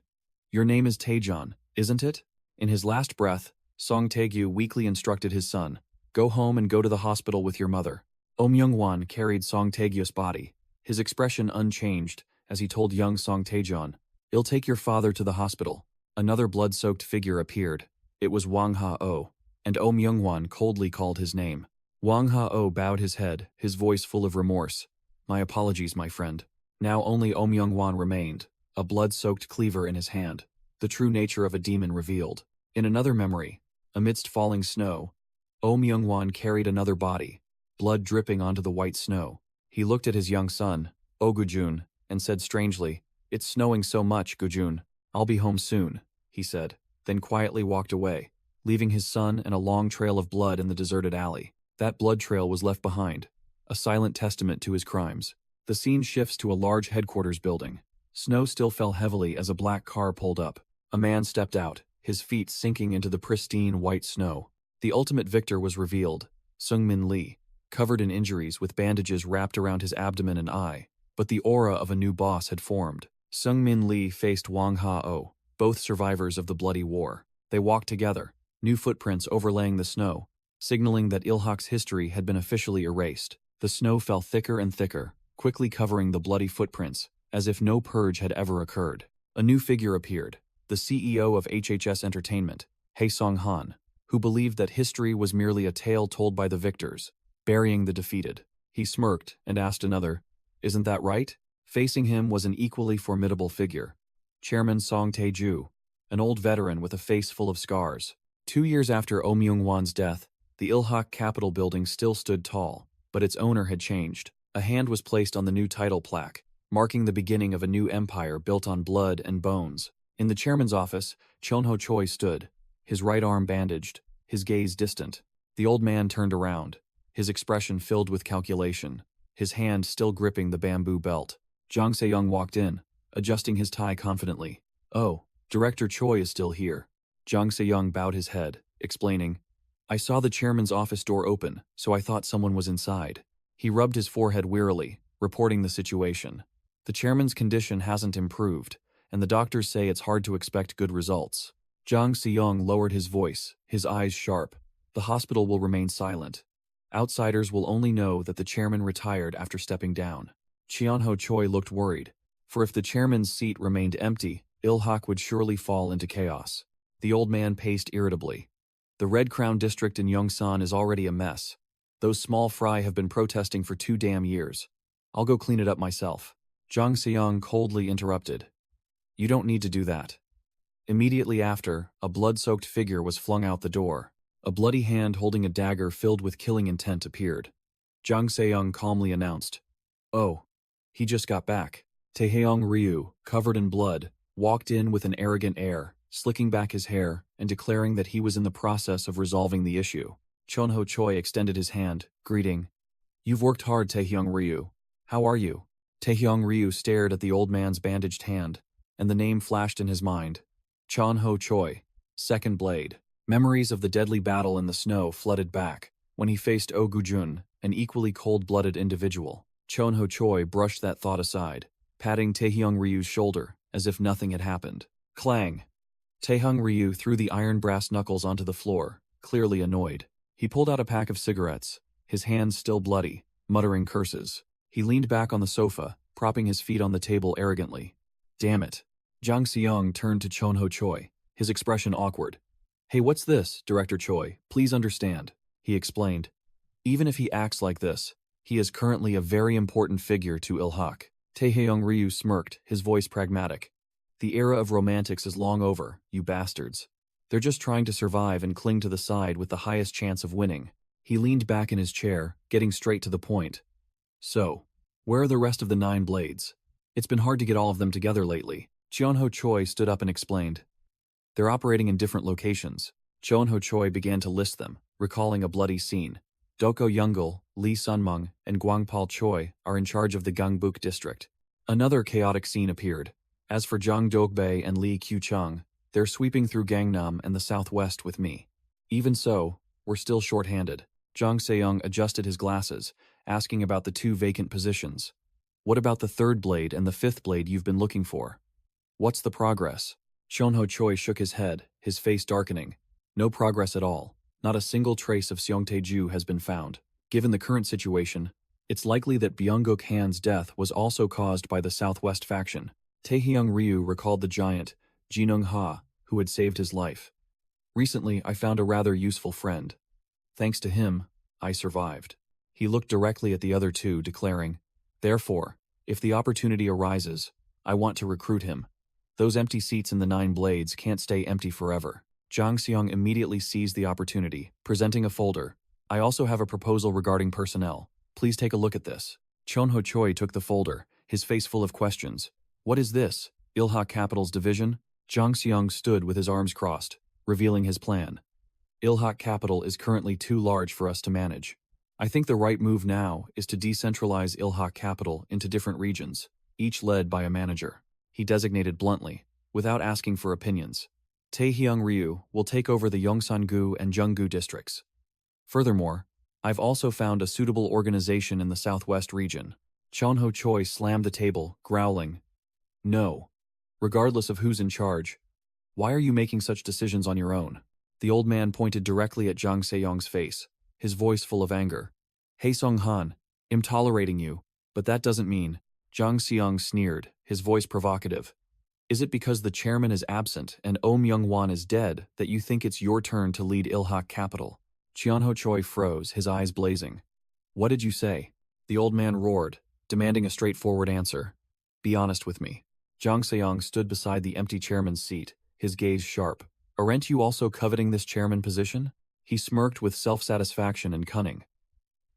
"Your name is Tae-jon, isn't it?" In his last breath, Song Tae-gyu weakly instructed his son, "Go home and go to the hospital with your mother." Oh Myung-won carried Song Tae-gyu's body, his expression unchanged, as he told young Song Tae-jon, "I'll take your father to the hospital." Another blood-soaked figure appeared. It was Wang Ha-oh, and Oh Myung-won coldly called his name. Wang Ha-oh bowed his head, his voice full of remorse. "My apologies, my friend." Now only Oh Myung-won remained, a blood-soaked cleaver in his hand, the true nature of a demon revealed. In another memory, amidst falling snow, Oh Myung-won carried another body, blood dripping onto the white snow. He looked at his young son, Oh Gujun, and said strangely, "It's snowing so much, Gujun. I'll be home soon," he said, then quietly walked away, leaving his son and a long trail of blood in the deserted alley. That blood trail was left behind, a silent testament to his crimes. The scene shifts to a large headquarters building. Snow still fell heavily as a black car pulled up. A man stepped out, his feet sinking into the pristine white snow. The ultimate victor was revealed, Seung-min Lee, covered in injuries with bandages wrapped around his abdomen and eye. But the aura of a new boss had formed. Seung-min Lee faced Wang Ha-oh, both survivors of the bloody war. They walked together, new footprints overlaying the snow, signaling that Ilhak's history had been officially erased. The snow fell thicker and thicker, quickly covering the bloody footprints, as if no purge had ever occurred. A new figure appeared, the CEO of HHS Entertainment, Hae Song-han, who believed that history was merely a tale told by the victors, burying the defeated. He smirked and asked another, "Isn't that right?" Facing him was an equally formidable figure, Chairman Song Tae-ju, an old veteran with a face full of scars. 2 years after Oh Myung-won's death, the Ilhak Capitol building still stood tall, but its owner had changed. A hand was placed on the new title plaque, marking the beginning of a new empire built on blood and bones. In the chairman's office, Chonho Choi stood, his right arm bandaged, his gaze distant. The old man turned around, his expression filled with calculation, his hand still gripping the bamboo belt. Jang Se-young walked in, adjusting his tie confidently. "Oh, Director Choi is still here." Jang Se-young bowed his head, explaining, "I saw the chairman's office door open, so I thought someone was inside." He rubbed his forehead wearily, reporting the situation. "The chairman's condition hasn't improved, and the doctors say it's hard to expect good results." Jang Se-young lowered his voice, his eyes sharp. "The hospital will remain silent. Outsiders will only know that the chairman retired after stepping down." Cheonho Choi looked worried, for if the chairman's seat remained empty, Il-hak would surely fall into chaos. The old man paced irritably. "The Red Crown district in Yongsan is already a mess. Those small fry have been protesting for 2 damn years. I'll go clean it up myself." Jang Se-young coldly interrupted. "You don't need to do that." Immediately after, a blood-soaked figure was flung out the door. A bloody hand holding a dagger filled with killing intent appeared. Jang Se-young calmly announced, "Oh, he just got back." Taehyung Ryu, covered in blood, walked in with an arrogant air, slicking back his hair and declaring that he was in the process of resolving the issue. Chonho Choi extended his hand, greeting, "You've worked hard, Taehyung Ryu. How are you?" Taehyung Ryu stared at the old man's bandaged hand, and the name flashed in his mind. Chonho Choi, Second Blade. Memories of the deadly battle in the snow flooded back. When he faced Oh Gujun, an equally cold-blooded individual, Chonho Choi brushed that thought aside, patting Taehyung Ryu's shoulder as if nothing had happened. Clang! Taehyung Ryu threw the iron brass knuckles onto the floor, clearly annoyed. He pulled out a pack of cigarettes, his hands still bloody, muttering curses. He leaned back on the sofa, propping his feet on the table arrogantly. "Damn it." Jang Se-young turned to Chonho Choi, his expression awkward. "Hey, what's this, Director Choi? Please understand," he explained. "Even if he acts like this, he is currently a very important figure to Il-hak." Taehyung Ryu smirked, his voice pragmatic. "The era of romantics is long over, you bastards. They're just trying to survive and cling to the side with the highest chance of winning." He leaned back in his chair, getting straight to the point. "So, where are the rest of the 9 blades? It's been hard to get all of them together lately." Chonho Choi stood up and explained. "They're operating in different locations." Chonho Choi began to list them, recalling a bloody scene. Doko Youngul, Lee Sunmung, and Gwangpal Choi are in charge of the Gangbuk district. Another chaotic scene appeared. As for Jang Dokbae and Lee Kyu-chung, they're sweeping through Gangnam and the southwest with me. Even so, we're still short-handed. Jang Se-young adjusted his glasses, asking about the 2 vacant positions. "What about the 3rd blade and the 5th blade you've been looking for? What's the progress?" Chonho Choi shook his head, his face darkening. "No progress at all. Not a single trace of Seong Tae-ju has been found. Given the current situation, it's likely that Byung-guk Han's death was also caused by the Southwest faction." Taehyung Ryu recalled the giant, Jinung Ha, who had saved his life. "Recently, I found a rather useful friend. Thanks to him, I survived." He looked directly at the other 2, declaring, "Therefore, if the opportunity arises, I want to recruit him. Those empty seats in the 9 blades can't stay empty forever." Jang Se-young immediately seized the opportunity, presenting a folder. "I also have a proposal regarding personnel. Please take a look at this." Chonho Choi took the folder, his face full of questions. "What is this? Il-hak Capital's division?" Jang Se-young stood with his arms crossed, revealing his plan. "Il-hak Capital is currently too large for us to manage. I think the right move now is to decentralize Il-hak Capital into different regions, each led by a manager." He designated bluntly, without asking for opinions. "Taehyung Ryu will take over the Yongsan-gu and Jeonggu districts. Furthermore, I've also found a suitable organization in the southwest region." Chonho Choi slammed the table, growling, "No. Regardless of who's in charge, why are you making such decisions on your own?" The old man pointed directly at Jang Se-young's face, his voice full of anger. "Hey Song-han, I'm tolerating you, but that doesn't mean—" Jang Se-young sneered, his voice provocative. "Is it because the chairman is absent and Oh Myung-won is dead that you think it's your turn to lead Il-hak Capital?" Chonho Choi froze, his eyes blazing. "What did you say?" The old man roared, demanding a straightforward answer. "Be honest with me." Jang Se-young stood beside the empty chairman's seat, his gaze sharp. "Aren't you also coveting this chairman position?" He smirked with self-satisfaction and cunning.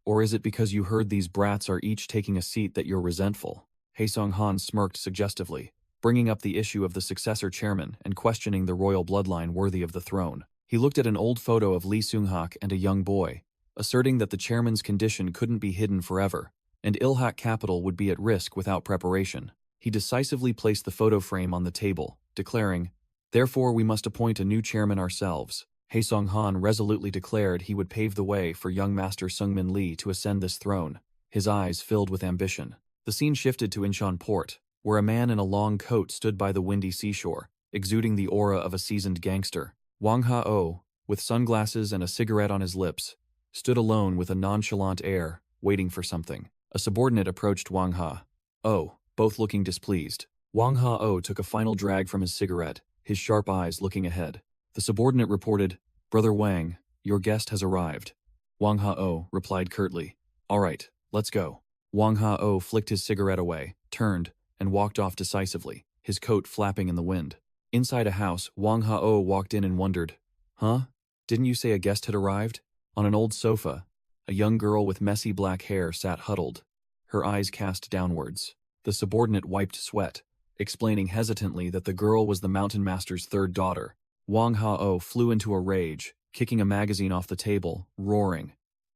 Or is it because you heard these brats are each taking a seat that you're resentful? Haesung-han smirked suggestively, bringing up the issue of the successor chairman and questioning the royal bloodline worthy of the throne. He looked at an old photo of Lee Seung-hak and a young boy, asserting that the chairman's condition couldn't be hidden forever, and Ilhak capital would be at risk without preparation. He decisively placed the photo frame on the table, declaring, "Therefore we must appoint a new chairman ourselves." Haesung-han resolutely declared he would pave the way for young Master Seungmin Lee to ascend this throne, his eyes filled with ambition. The scene shifted to Incheon Port, where a man in a long coat stood by the windy seashore, exuding the aura of a seasoned gangster. Wang Ha-oh, with sunglasses and a cigarette on his lips, stood alone with a nonchalant air, waiting for something. A subordinate approached Wang Ha-oh, both looking displeased. Wang Ha-oh took a final drag from his cigarette, his sharp eyes looking ahead. The subordinate reported, "Brother Wang, your guest has arrived." Wang Ha-oh replied curtly, "All right, let's go." Wang Ha-oh flicked his cigarette away, turned, and walked off decisively, his coat flapping in the wind. Inside a house, Wang Ha-oh walked in and wondered, "Huh? Didn't you say a guest had arrived?" On an old sofa, a young girl with messy black hair sat huddled, her eyes cast downwards. The subordinate wiped sweat, explaining hesitantly that the girl was the mountain master's third daughter. Wang Ha-oh flew into a rage, kicking a magazine off the table, roaring,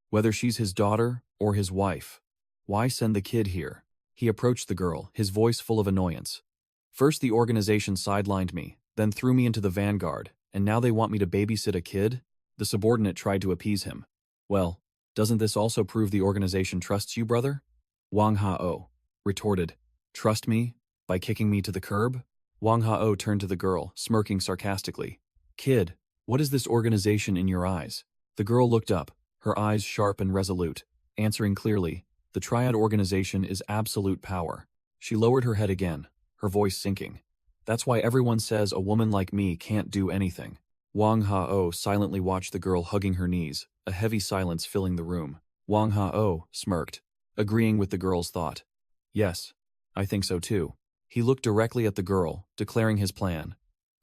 "Whether she's his daughter or his wife, why send the kid here?" He approached the girl, his voice full of annoyance. "First the organization sidelined me, then threw me into the vanguard, and now they want me to babysit a kid?" The subordinate tried to appease him. "Well, doesn't this also prove the organization trusts you, brother?" Wang Ha-oh retorted, "Trust me? By kicking me to the curb?" Wang Ha-oh turned to the girl, smirking sarcastically. "Kid, what is this organization in your eyes?" The girl looked up, her eyes sharp and resolute, answering clearly, "The Triad organization is absolute power." She lowered her head again, her voice sinking. "That's why everyone says a woman like me can't do anything." Wang Ha-oh silently watched the girl hugging her knees, a heavy silence filling the room. Wang Ha-oh smirked, agreeing with the girl's thought. "Yes, I think so too." He looked directly at the girl, declaring his plan.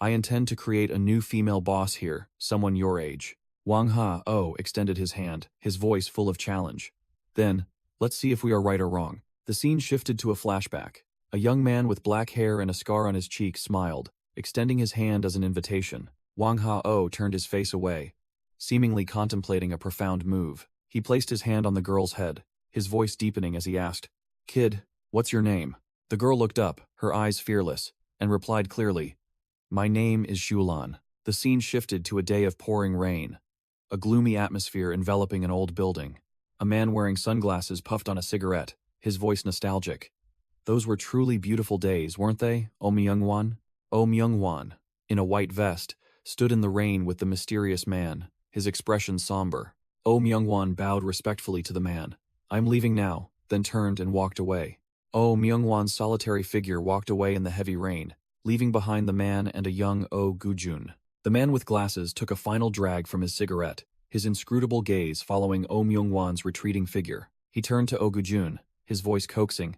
"I intend to create a new female boss here, someone your age." Wang Ha-oh extended his hand, his voice full of challenge. "Then, let's see if we are right or wrong." The scene shifted to a flashback. A young man with black hair and a scar on his cheek smiled, extending his hand as an invitation. Wang Ha-oh turned his face away, seemingly contemplating a profound move. He placed his hand on the girl's head, his voice deepening as he asked, "Kid, what's your name?" The girl looked up, her eyes fearless, and replied clearly, "My name is Shulan." The scene shifted to a day of pouring rain, a gloomy atmosphere enveloping an old building. A man wearing sunglasses puffed on a cigarette, his voice nostalgic. "Those were truly beautiful days, weren't they, Oh Myung-won?" Oh Myung-won, in a white vest, stood in the rain with the mysterious man, his expression somber. Oh Myung-won bowed respectfully to the man. "I'm leaving now," then turned and walked away. Oh Myung-won's solitary figure walked away in the heavy rain, leaving behind the man and a young Oh Gu-jun. The man with glasses took a final drag from his cigarette, his inscrutable gaze following Oh Myung-won's retreating figure. He turned to Oh Gu-jun, his voice coaxing,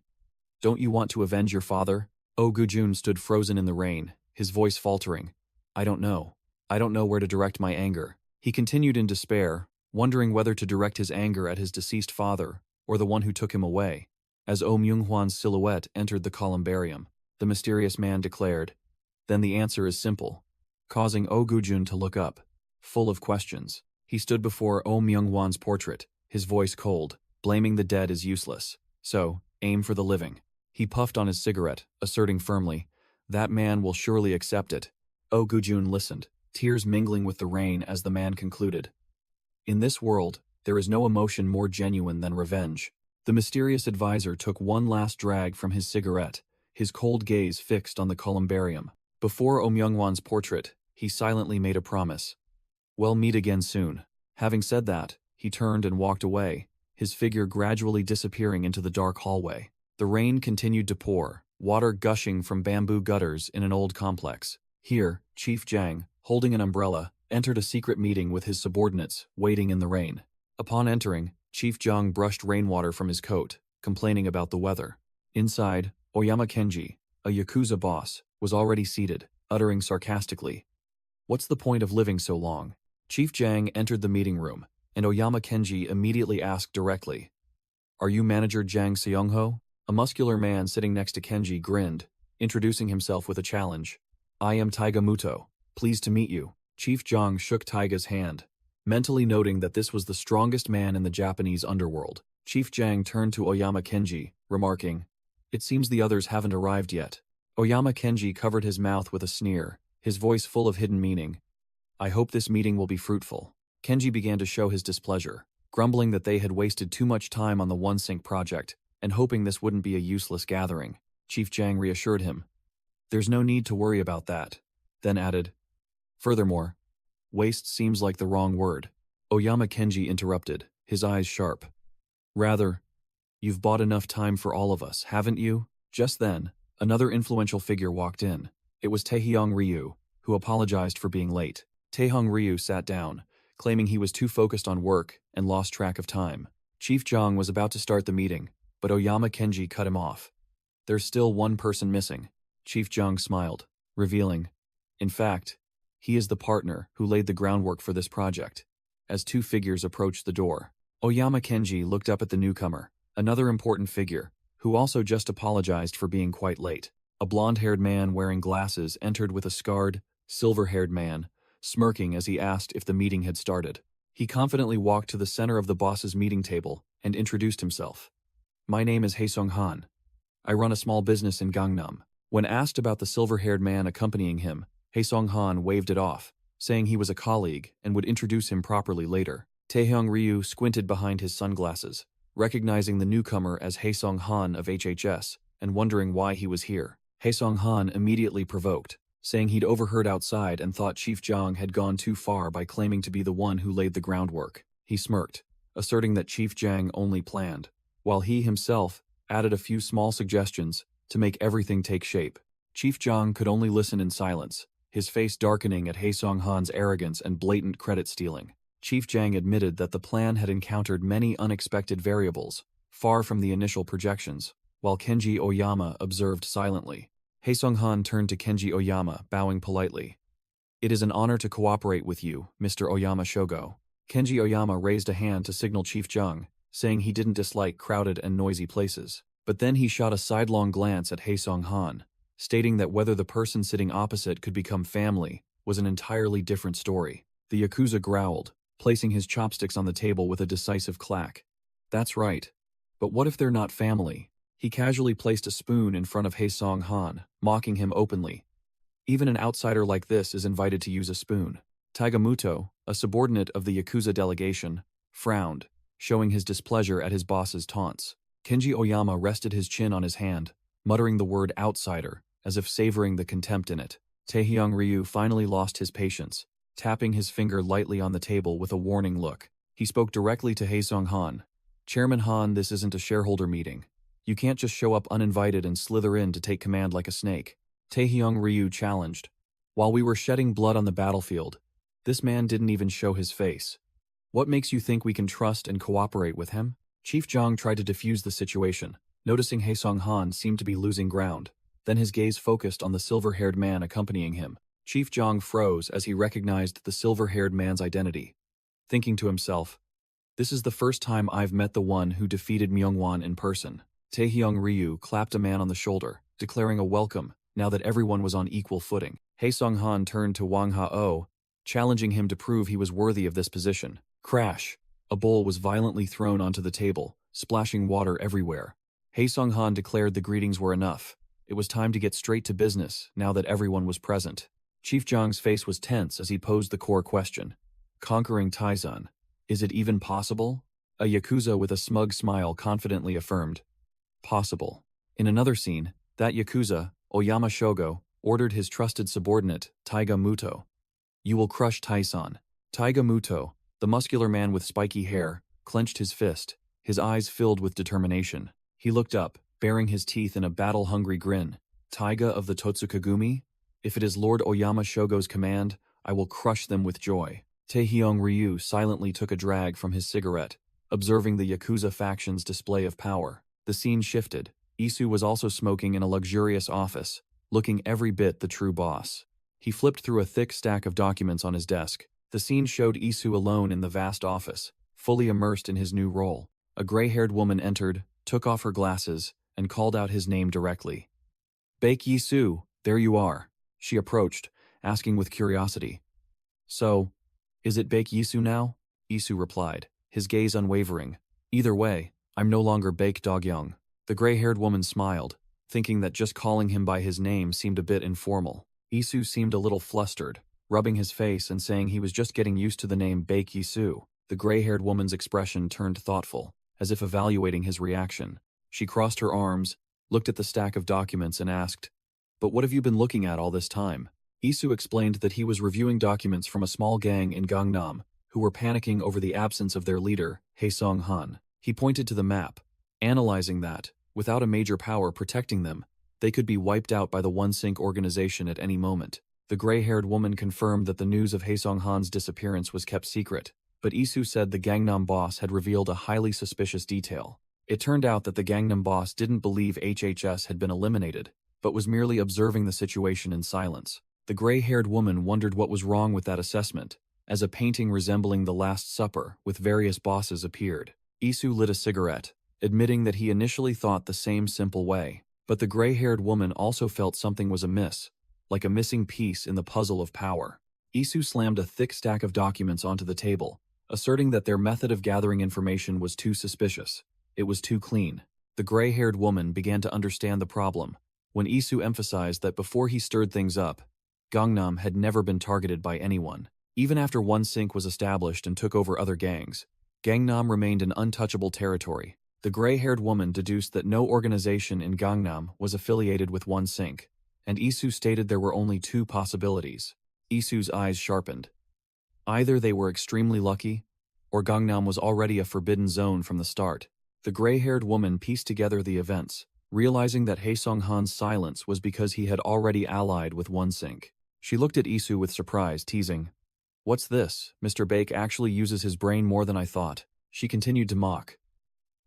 "Don't you want to avenge your father?" Oh Gu-jun stood frozen in the rain, his voice faltering. I don't know. I don't know where to direct my anger." He continued in despair, wondering whether to direct his anger at his deceased father or the one who took him away. As Oh Myung-hwan's silhouette entered the columbarium, the mysterious man declared, "Then the answer is simple," causing Oh Gu-jun to look up, full of questions. He stood before Oh Myung-hwan's portrait, his voice cold, blaming the dead as useless. "So, aim for the living." He puffed on his cigarette, asserting firmly, "That man will surely accept it." Oh Gu-jun listened, tears mingling with the rain as the man concluded, "In this world, there is no emotion more genuine than revenge." The mysterious advisor took one last drag from his cigarette, his cold gaze fixed on the columbarium. Before Oh Myung-won's portrait, he silently made a promise. "We'll meet again soon." Having said that, he turned and walked away, his figure gradually disappearing into the dark hallway. The rain continued to pour, water gushing from bamboo gutters in an old complex. Here, Chief Jang, holding an umbrella, entered a secret meeting with his subordinates, waiting in the rain. Upon entering, Chief Jang brushed rainwater from his coat, complaining about the weather. Inside, Oyama Kenji, a Yakuza boss, was already seated, uttering sarcastically, "What's the point of living so long?" Chief Jang entered the meeting room, and Oyama Kenji immediately asked directly, "Are you manager Jang Seongho?" A muscular man sitting next to Kenji grinned, introducing himself with a challenge. "I am Taiga Muto. Pleased to meet you." Chief Jang shook Taiga's hand, mentally noting that this was the strongest man in the Japanese underworld. Chief Jang turned to Oyama Kenji, remarking, "It seems the others haven't arrived yet." Oyama Kenji covered his mouth with a sneer, his voice full of hidden meaning. "I hope this meeting will be fruitful." Kenji began to show his displeasure, grumbling that they had wasted too much time on the OneSync project, and hoping this wouldn't be a useless gathering. Chief Jang reassured him, "There's no need to worry about that," then added, "Furthermore, waste seems like the wrong word." Oyama Kenji interrupted, his eyes sharp. "Rather, you've bought enough time for all of us, haven't you?" Just then, another influential figure walked in. It was Taehyung Ryu, who apologized for being late. Taehyung Ryu sat down, claiming he was too focused on work and lost track of time. Chief Jang was about to start the meeting, but Oyama Kenji cut him off. "There's still one person missing." Chief Jang smiled, revealing, "In fact, he is the partner who laid the groundwork for this project." As two figures approached the door, Oyama Kenji looked up at the newcomer, another important figure, who also just apologized for being quite late. A blonde-haired man wearing glasses entered with a scarred, silver-haired man, smirking as he asked if the meeting had started. He confidently walked to the center of the boss's meeting table and introduced himself. "My name is Haesung Han. I run a small business in Gangnam." When asked about the silver-haired man accompanying him, Haesung Han waved it off, saying he was a colleague and would introduce him properly later. Taehyung Ryu squinted behind his sunglasses, recognizing the newcomer as Haesung Han of HHS and wondering why he was here. Haesung Han immediately provoked, saying he'd overheard outside and thought Chief Jang had gone too far by claiming to be the one who laid the groundwork. He smirked, asserting that Chief Jang only planned, while he himself added a few small suggestions to make everything take shape. Chief Jang could only listen in silence, his face darkening at Haesung Han's arrogance and blatant credit stealing. Chief Jang admitted that the plan had encountered many unexpected variables, far from the initial projections, while Kenji Oyama observed silently. Haesung Han turned to Kenji Oyama, bowing politely. "It is an honor to cooperate with you, Mr. Oyama Shogo." Kenji Oyama raised a hand to signal Chief Jang, saying he didn't dislike crowded and noisy places. But then he shot a sidelong glance at Haesung Han, stating that whether the person sitting opposite could become family was an entirely different story. The Yakuza growled, placing his chopsticks on the table with a decisive clack. "That's right. But what if they're not family?" He casually placed a spoon in front of Haesung Han, mocking him openly. "Even an outsider like this is invited to use a spoon." Taiga Muto, a subordinate of the Yakuza delegation, frowned, showing his displeasure at his boss's taunts. Kenji Oyama rested his chin on his hand, muttering the word outsider, as if savoring the contempt in it. Taehyung Ryu finally lost his patience, tapping his finger lightly on the table with a warning look. He spoke directly to Haesung Han. "Chairman Han, this isn't a shareholder meeting. You can't just show up uninvited and slither in to take command like a snake." Taehyung Ryu challenged. "While we were shedding blood on the battlefield, this man didn't even show his face. What makes you think we can trust and cooperate with him?" Chief Jang tried to defuse the situation, noticing Haesung Han seemed to be losing ground. Then his gaze focused on the silver-haired man accompanying him. Chief Jang froze as he recognized the silver-haired man's identity, thinking to himself, "This is the first time I've met the one who defeated Myungwon in person." Taehyung Ryu clapped a man on the shoulder, declaring a welcome now that everyone was on equal footing. Haesung Han turned to Wang Ha-oh, challenging him to prove he was worthy of this position. Crash! A bowl was violently thrown onto the table, splashing water everywhere. Haesung Han declared the greetings were enough. It was time to get straight to business now that everyone was present. Chief Jang's face was tense as he posed the core question. "Conquering Taizan. Is it even possible?" A Yakuza with a smug smile confidently affirmed. "Possible." In another scene, that Yakuza, Oyama Shogo, ordered his trusted subordinate, Taiga Muto. "You will crush Taizan." Taiga Muto, the muscular man with spiky hair, clenched his fist, his eyes filled with determination. He looked up, baring his teeth in a battle-hungry grin. "Taiga of the Totsukagumi? If it is Lord Oyama Shogo's command, I will crush them with joy." Taehyung Ryu silently took a drag from his cigarette, observing the Yakuza faction's display of power. The scene shifted. Isu was also smoking in a luxurious office, looking every bit the true boss. He flipped through a thick stack of documents on his desk. The scene showed Isu alone in the vast office, fully immersed in his new role. A gray-haired woman entered, took off her glasses, and called out his name directly. Baek Yi-soo, there you are. She approached, asking with curiosity. So, is it Baek Yi-soo now? Yi-soo replied, his gaze unwavering. Either way, I'm no longer Baek Dog-young. The gray-haired woman smiled, thinking that just calling him by his name seemed a bit informal. Yi-soo seemed a little flustered, rubbing his face and saying he was just getting used to the name Baek Yi-soo. The gray-haired woman's expression turned thoughtful, as if evaluating his reaction. She crossed her arms, looked at the stack of documents and asked, "But what have you been looking at all this time?" Yi-soo explained that he was reviewing documents from a small gang in Gangnam, who were panicking over the absence of their leader, Haesung-han. He pointed to the map, analyzing that, without a major power protecting them, they could be wiped out by the One-Sync organization at any moment. The gray-haired woman confirmed that the news of Haesung-han's disappearance was kept secret, but Yi-soo said the Gangnam boss had revealed a highly suspicious detail. It turned out that the Gangnam boss didn't believe HHS had been eliminated, but was merely observing the situation in silence. The gray-haired woman wondered what was wrong with that assessment, as a painting resembling The Last Supper with various bosses appeared. Yi-soo lit a cigarette, admitting that he initially thought the same simple way, but the gray-haired woman also felt something was amiss, like a missing piece in the puzzle of power. Yi-soo slammed a thick stack of documents onto the table, asserting that their method of gathering information was too suspicious. It was too clean. The gray-haired woman began to understand the problem, when Yi-soo emphasized that before he stirred things up, Gangnam had never been targeted by anyone. Even after One-Sync was established and took over other gangs, Gangnam remained an untouchable territory. The gray-haired woman deduced that no organization in Gangnam was affiliated with One-Sync, and Yi-soo stated there were only two possibilities. Yi-soo's eyes sharpened. Either they were extremely lucky, or Gangnam was already a forbidden zone from the start. The gray-haired woman pieced together the events, realizing that Haesung-han's silence was because he had already allied with One-Sync. She looked at Yi-soo with surprise, teasing, "What's this? Mr. Baek actually uses his brain more than I thought." She continued to mock.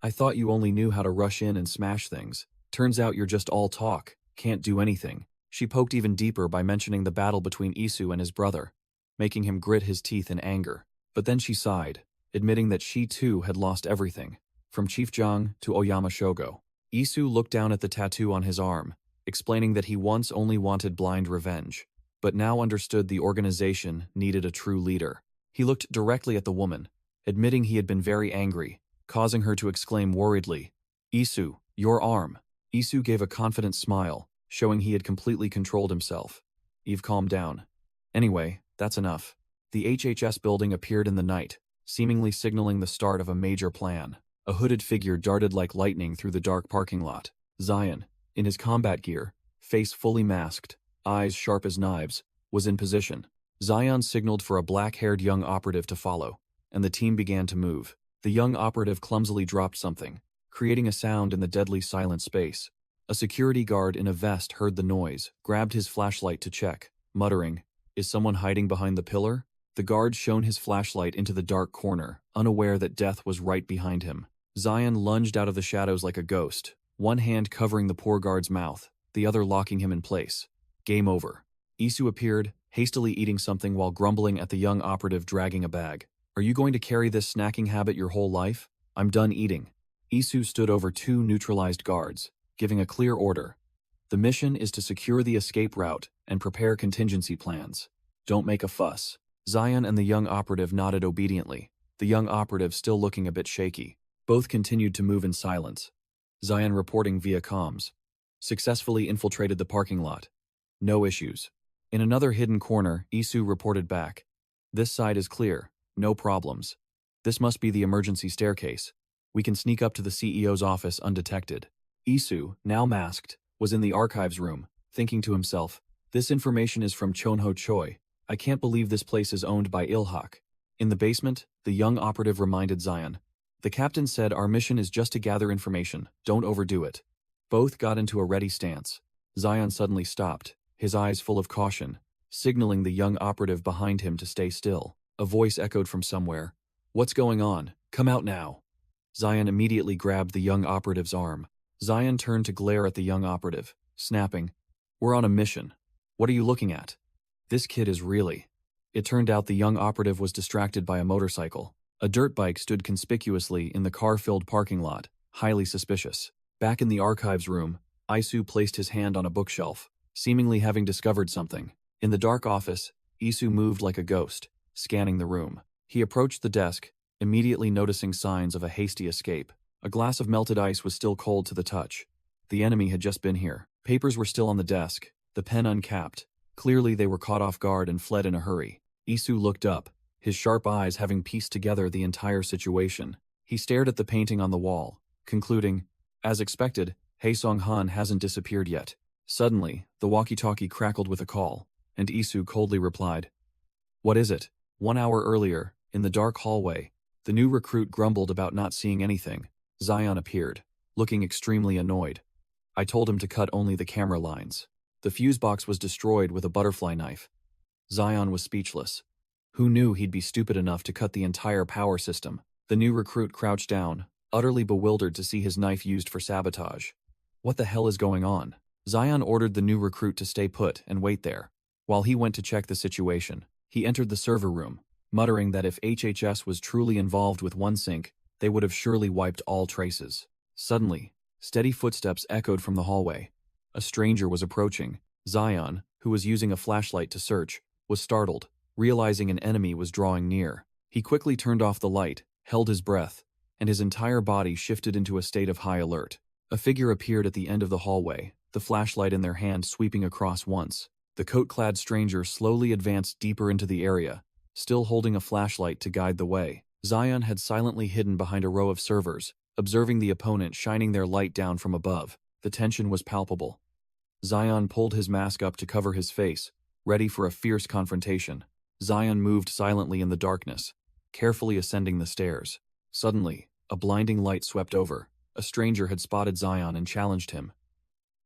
"I thought you only knew how to rush in and smash things. Turns out you're just all talk, can't do anything." She poked even deeper by mentioning the battle between Yi-soo and his brother, making him grit his teeth in anger. But then she sighed, admitting that she too had lost everything, from Chief Jang to Oyama Shogo. Yi-soo looked down at the tattoo on his arm, explaining that he once only wanted blind revenge, but now understood the organization needed a true leader. He looked directly at the woman, admitting he had been very angry, causing her to exclaim worriedly, "Yi-soo, your arm." Yi-soo gave a confident smile, showing he had completely controlled himself. "You've calmed down. Anyway, that's enough." The HHS building appeared in the night, seemingly signaling the start of a major plan. A hooded figure darted like lightning through the dark parking lot. Zion, in his combat gear, face fully masked, eyes sharp as knives, was in position. Zion signaled for a black-haired young operative to follow, and the team began to move. The young operative clumsily dropped something, creating a sound in the deadly silent space. A security guard in a vest heard the noise, grabbed his flashlight to check, muttering, "Is someone hiding behind the pillar?" The guard shone his flashlight into the dark corner, unaware that death was right behind him. Zion lunged out of the shadows like a ghost, one hand covering the poor guard's mouth, the other locking him in place. Game over. Yi-soo appeared, hastily eating something while grumbling at the young operative dragging a bag. "Are you going to carry this snacking habit your whole life?" "I'm done eating." Yi-soo stood over two neutralized guards, giving a clear order. "The mission is to secure the escape route and prepare contingency plans. Don't make a fuss." Zion and the young operative nodded obediently, the young operative still looking a bit shaky. Both continued to move in silence. Zion reporting via comms. "Successfully infiltrated the parking lot. No issues." In another hidden corner, Yi-soo reported back. "This side is clear. No problems. This must be the emergency staircase. We can sneak up to the CEO's office undetected." Yi-soo, now masked, was in the archives room, thinking to himself, "This information is from Chonho Choi. I can't believe this place is owned by Ilhak." In the basement, the young operative reminded Zion, "The captain said our mission is just to gather information, don't overdo it." Both got into a ready stance. Zion suddenly stopped, his eyes full of caution, signaling the young operative behind him to stay still. A voice echoed from somewhere, "What's going on? Come out now." Zion immediately grabbed the young operative's arm. Zion turned to glare at the young operative, snapping, "We're on a mission. What are you looking at? This kid is really..." It turned out the young operative was distracted by a motorcycle. A dirt bike stood conspicuously in the car-filled parking lot, highly suspicious. Back in the archives room, Isu placed his hand on a bookshelf, seemingly having discovered something. In the dark office, Isu moved like a ghost, scanning the room. He approached the desk, immediately noticing signs of a hasty escape. A glass of melted ice was still cold to the touch. The enemy had just been here. Papers were still on the desk, the pen uncapped. Clearly they were caught off guard and fled in a hurry. Isu looked up, his sharp eyes having pieced together the entire situation. He stared at the painting on the wall, concluding, as expected, Haesong-han hasn't disappeared yet. Suddenly, the walkie-talkie crackled with a call, and Isu coldly replied, "What is it?" 1 hour earlier, in the dark hallway, the new recruit grumbled about not seeing anything. Zion appeared, looking extremely annoyed. I told him to cut only the camera lines. The fuse box was destroyed with a butterfly knife. Zion was speechless. Who knew he'd be stupid enough to cut the entire power system? The new recruit crouched down, utterly bewildered to see his knife used for sabotage. What the hell is going on? Zion ordered the new recruit to stay put and wait there. While he went to check the situation, he entered the server room, muttering that if HHS was truly involved with OneSync, they would have surely wiped all traces. Suddenly, steady footsteps echoed from the hallway. A stranger was approaching. Zion, who was using a flashlight to search, was startled, realizing an enemy was drawing near. He quickly turned off the light, held his breath, and his entire body shifted into a state of high alert. A figure appeared at the end of the hallway, the flashlight in their hand sweeping across once. The coat-clad stranger slowly advanced deeper into the area, still holding a flashlight to guide the way. Zion had silently hidden behind a row of servers, observing the opponent shining their light down from above. The tension was palpable. Zion pulled his mask up to cover his face, ready for a fierce confrontation. Zion moved silently in the darkness, carefully ascending the stairs. Suddenly, a blinding light swept over. A stranger had spotted Zion and challenged him.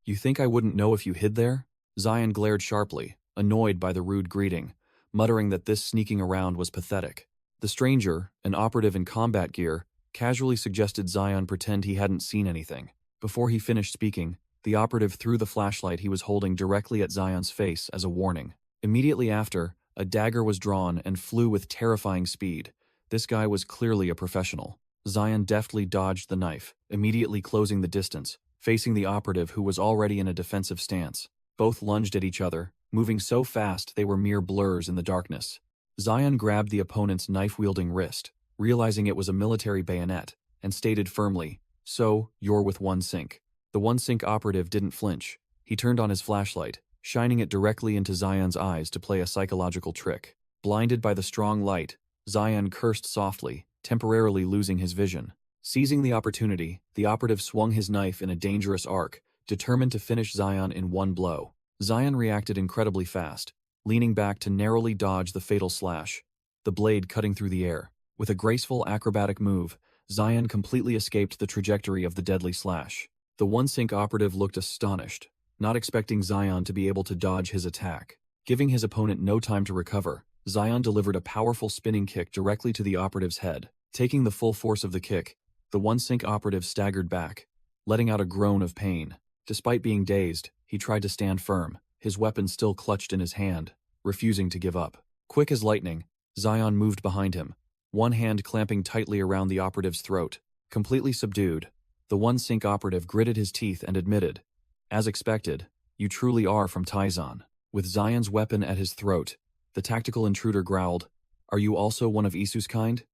"You think I wouldn't know if you hid there?" Zion glared sharply, annoyed by the rude greeting, muttering that this sneaking around was pathetic. The stranger, an operative in combat gear, casually suggested Zion pretend he hadn't seen anything. Before he finished speaking, the operative threw the flashlight he was holding directly at Zion's face as a warning. Immediately after, a dagger was drawn and flew with terrifying speed. This guy was clearly a professional. Zion deftly dodged the knife, immediately closing the distance, facing the operative who was already in a defensive stance. Both lunged at each other, moving so fast they were mere blurs in the darkness. Zion grabbed the opponent's knife-wielding wrist, realizing it was a military bayonet, and stated firmly, "So, you're with OneSync." The OneSync operative didn't flinch. He turned on his flashlight, shining it directly into Zion's eyes to play a psychological trick. Blinded by the strong light, Zion cursed softly, temporarily losing his vision. Seizing the opportunity, the operative swung his knife in a dangerous arc, determined to finish Zion in one blow. Zion reacted incredibly fast, leaning back to narrowly dodge the fatal slash, the blade cutting through the air. With a graceful acrobatic move, Zion completely escaped the trajectory of the deadly slash. The OneSync operative looked astonished, not expecting Zion to be able to dodge his attack. Giving his opponent no time to recover, Zion delivered a powerful spinning kick directly to the operative's head. Taking the full force of the kick, the OneSync operative staggered back, letting out a groan of pain. Despite being dazed, he tried to stand firm, his weapon still clutched in his hand, refusing to give up. Quick as lightning, Zion moved behind him, one hand clamping tightly around the operative's throat. Completely subdued, the OneSync operative gritted his teeth and admitted, "As expected, you truly are from Taizan." With Zion's weapon at his throat, the tactical intruder growled, "Are you also one of Isu's kind?"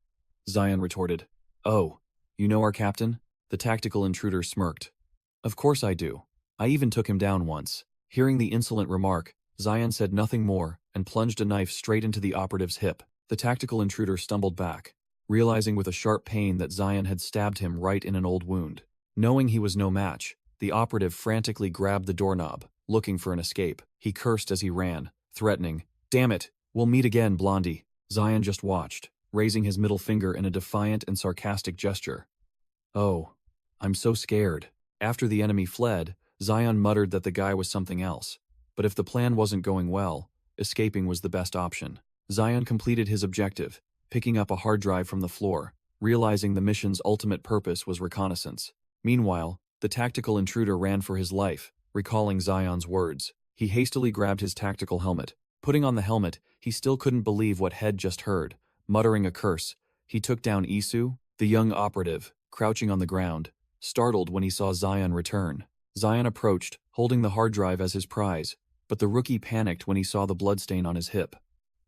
Zion retorted, "Oh, you know our captain?" The tactical intruder smirked. "Of course I do. I even took him down once." Hearing the insolent remark, Zion said nothing more and plunged a knife straight into the operative's hip. The tactical intruder stumbled back, realizing with a sharp pain that Zion had stabbed him right in an old wound. Knowing he was no match, the operative frantically grabbed the doorknob, looking for an escape. He cursed as he ran, threatening, "Damn it, we'll meet again, Blondie." Zion just watched, raising his middle finger in a defiant and sarcastic gesture. "Oh, I'm so scared." After the enemy fled, Zion muttered that the guy was something else. But if the plan wasn't going well, escaping was the best option. Zion completed his objective, picking up a hard drive from the floor, realizing the mission's ultimate purpose was reconnaissance. Meanwhile, the tactical intruder ran for his life, recalling Zion's words. He hastily grabbed his tactical helmet. Putting on the helmet, he still couldn't believe what Head just heard. Muttering a curse, He took down Isu, the young operative, crouching on the ground, startled when he saw Zion return. Zion approached, holding the hard drive as his prize, but the rookie panicked when he saw the bloodstain on his hip.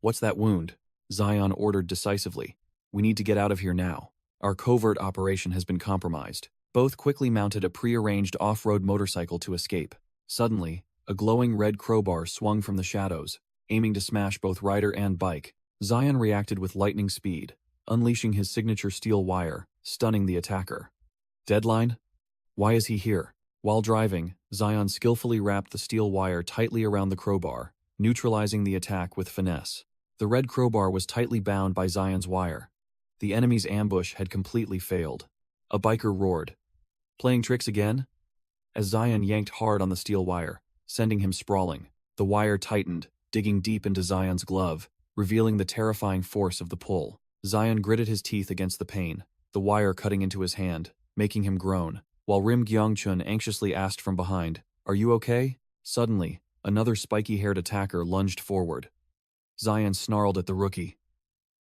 "What's that wound?" Zion ordered decisively. "We need to get out of here now. Our covert operation has been compromised." Both quickly mounted a prearranged off-road motorcycle to escape. Suddenly, a glowing red crowbar swung from the shadows, aiming to smash both rider and bike. Zion reacted with lightning speed, unleashing his signature steel wire, stunning the attacker. "Deadline? Why is he here?" While driving, Zion skillfully wrapped the steel wire tightly around the crowbar, neutralizing the attack with finesse. The red crowbar was tightly bound by Zion's wire. The enemy's ambush had completely failed. A biker roared. "Playing tricks again?" As Zion yanked hard on the steel wire, sending him sprawling, the wire tightened, digging deep into Zion's glove, revealing the terrifying force of the pull. Zion gritted his teeth against the pain, the wire cutting into his hand, making him groan, while Rim Gyeongchun anxiously asked from behind, "Are you okay?" Suddenly, another spiky-haired attacker lunged forward. Zion snarled at the rookie.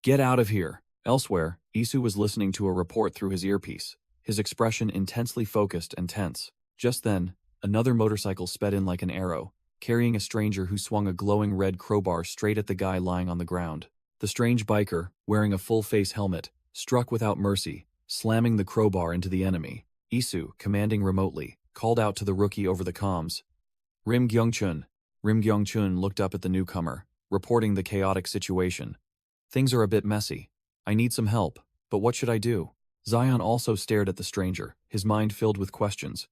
"Get out of here!" Elsewhere, Isu was listening to a report through his earpiece, his expression intensely focused and tense. Just then, another motorcycle sped in like an arrow, carrying a stranger who swung a glowing red crowbar straight at the guy lying on the ground. The strange biker, wearing a full-face helmet, struck without mercy, slamming the crowbar into the enemy. Isu, commanding remotely, called out to the rookie over the comms. "Rim Gyeongchun." Rim Gyeongchun looked up at the newcomer, reporting the chaotic situation. "Things are a bit messy. I need some help, but what should I do?" Zion also stared at the stranger, his mind filled with questions.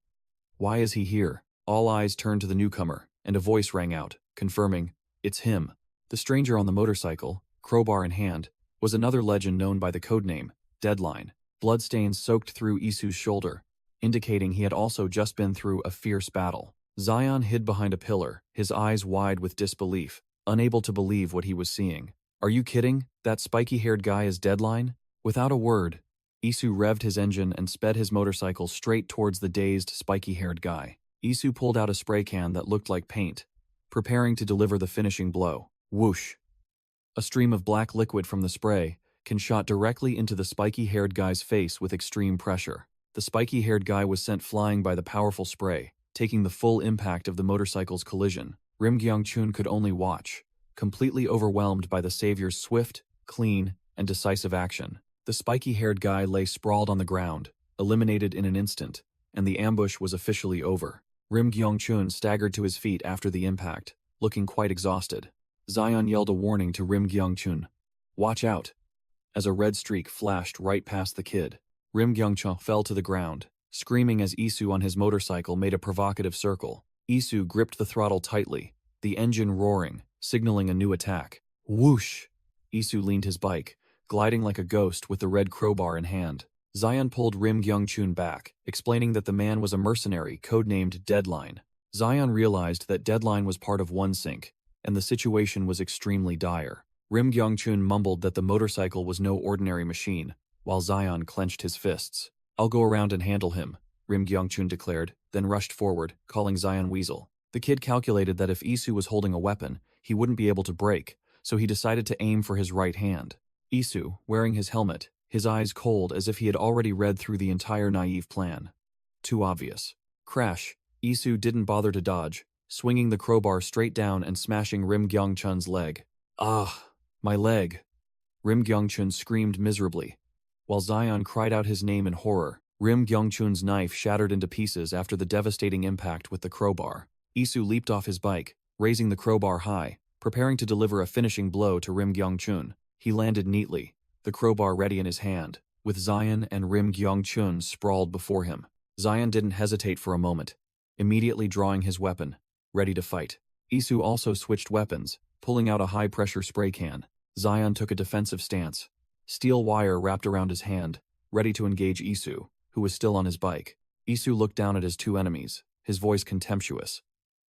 Why is he here? All eyes turned to the newcomer, and a voice rang out, confirming, "It's him." The stranger on the motorcycle, crowbar in hand, was another legend known by the codename, Deadline. Bloodstains soaked through Isu's shoulder, indicating he had also just been through a fierce battle. Zion hid behind a pillar, his eyes wide with disbelief, unable to believe what he was seeing. "Are you kidding? That spiky-haired guy is Deadline?" Without a word, Isu revved his engine and sped his motorcycle straight towards the dazed, spiky-haired guy. Isu pulled out a spray can that looked like paint, preparing to deliver the finishing blow. Whoosh! A stream of black liquid from the spray can shot directly into the spiky-haired guy's face with extreme pressure. The spiky-haired guy was sent flying by the powerful spray, taking the full impact of the motorcycle's collision. Rim Gyeongchun could only watch, completely overwhelmed by the savior's swift, clean, and decisive action. The spiky-haired guy lay sprawled on the ground, eliminated in an instant, and the ambush was officially over. Rim Gyeongchun staggered to his feet after the impact, looking quite exhausted. Zion yelled a warning to Rim Gyeongchun. "Watch out!" As a red streak flashed right past the kid, Rim Gyeongchun fell to the ground, screaming as Isu on his motorcycle made a provocative circle. Isu gripped the throttle tightly, the engine roaring, signaling a new attack. Whoosh! Isu leaned his bike, gliding like a ghost with the red crowbar in hand. Zion pulled Rim Gyeongchun back, explaining that the man was a mercenary codenamed Deadline. Zion realized that Deadline was part of One Sync, and the situation was extremely dire. Rim Gyeongchun mumbled that the motorcycle was no ordinary machine, while Zion clenched his fists. "I'll go around and handle him," Rim Gyeongchun declared, then rushed forward, calling Zion Weasel. The kid calculated that if Isu was holding a weapon, he wouldn't be able to break, so he decided to aim for his right hand. Isu, wearing his helmet, his eyes cold as if he had already read through the entire naive plan. Too obvious. Crash! Isu didn't bother to dodge, swinging the crowbar straight down and smashing Rim Gyeongchun's leg. "Ah, my leg!" Rim Gyeongchun screamed miserably, while Zion cried out his name in horror. Rim Gyeongchun's knife shattered into pieces after the devastating impact with the crowbar. Isu leaped off his bike, raising the crowbar high, preparing to deliver a finishing blow to Rim Gyeongchun. He landed neatly, the crowbar ready in his hand, with Zion and Rim Gyeongchun sprawled before him. Zion didn't hesitate for a moment, immediately drawing his weapon, ready to fight. Isu also switched weapons, pulling out a high-pressure spray can. Zion took a defensive stance, steel wire wrapped around his hand, ready to engage Isu, who was still on his bike. Isu looked down at his two enemies, his voice contemptuous.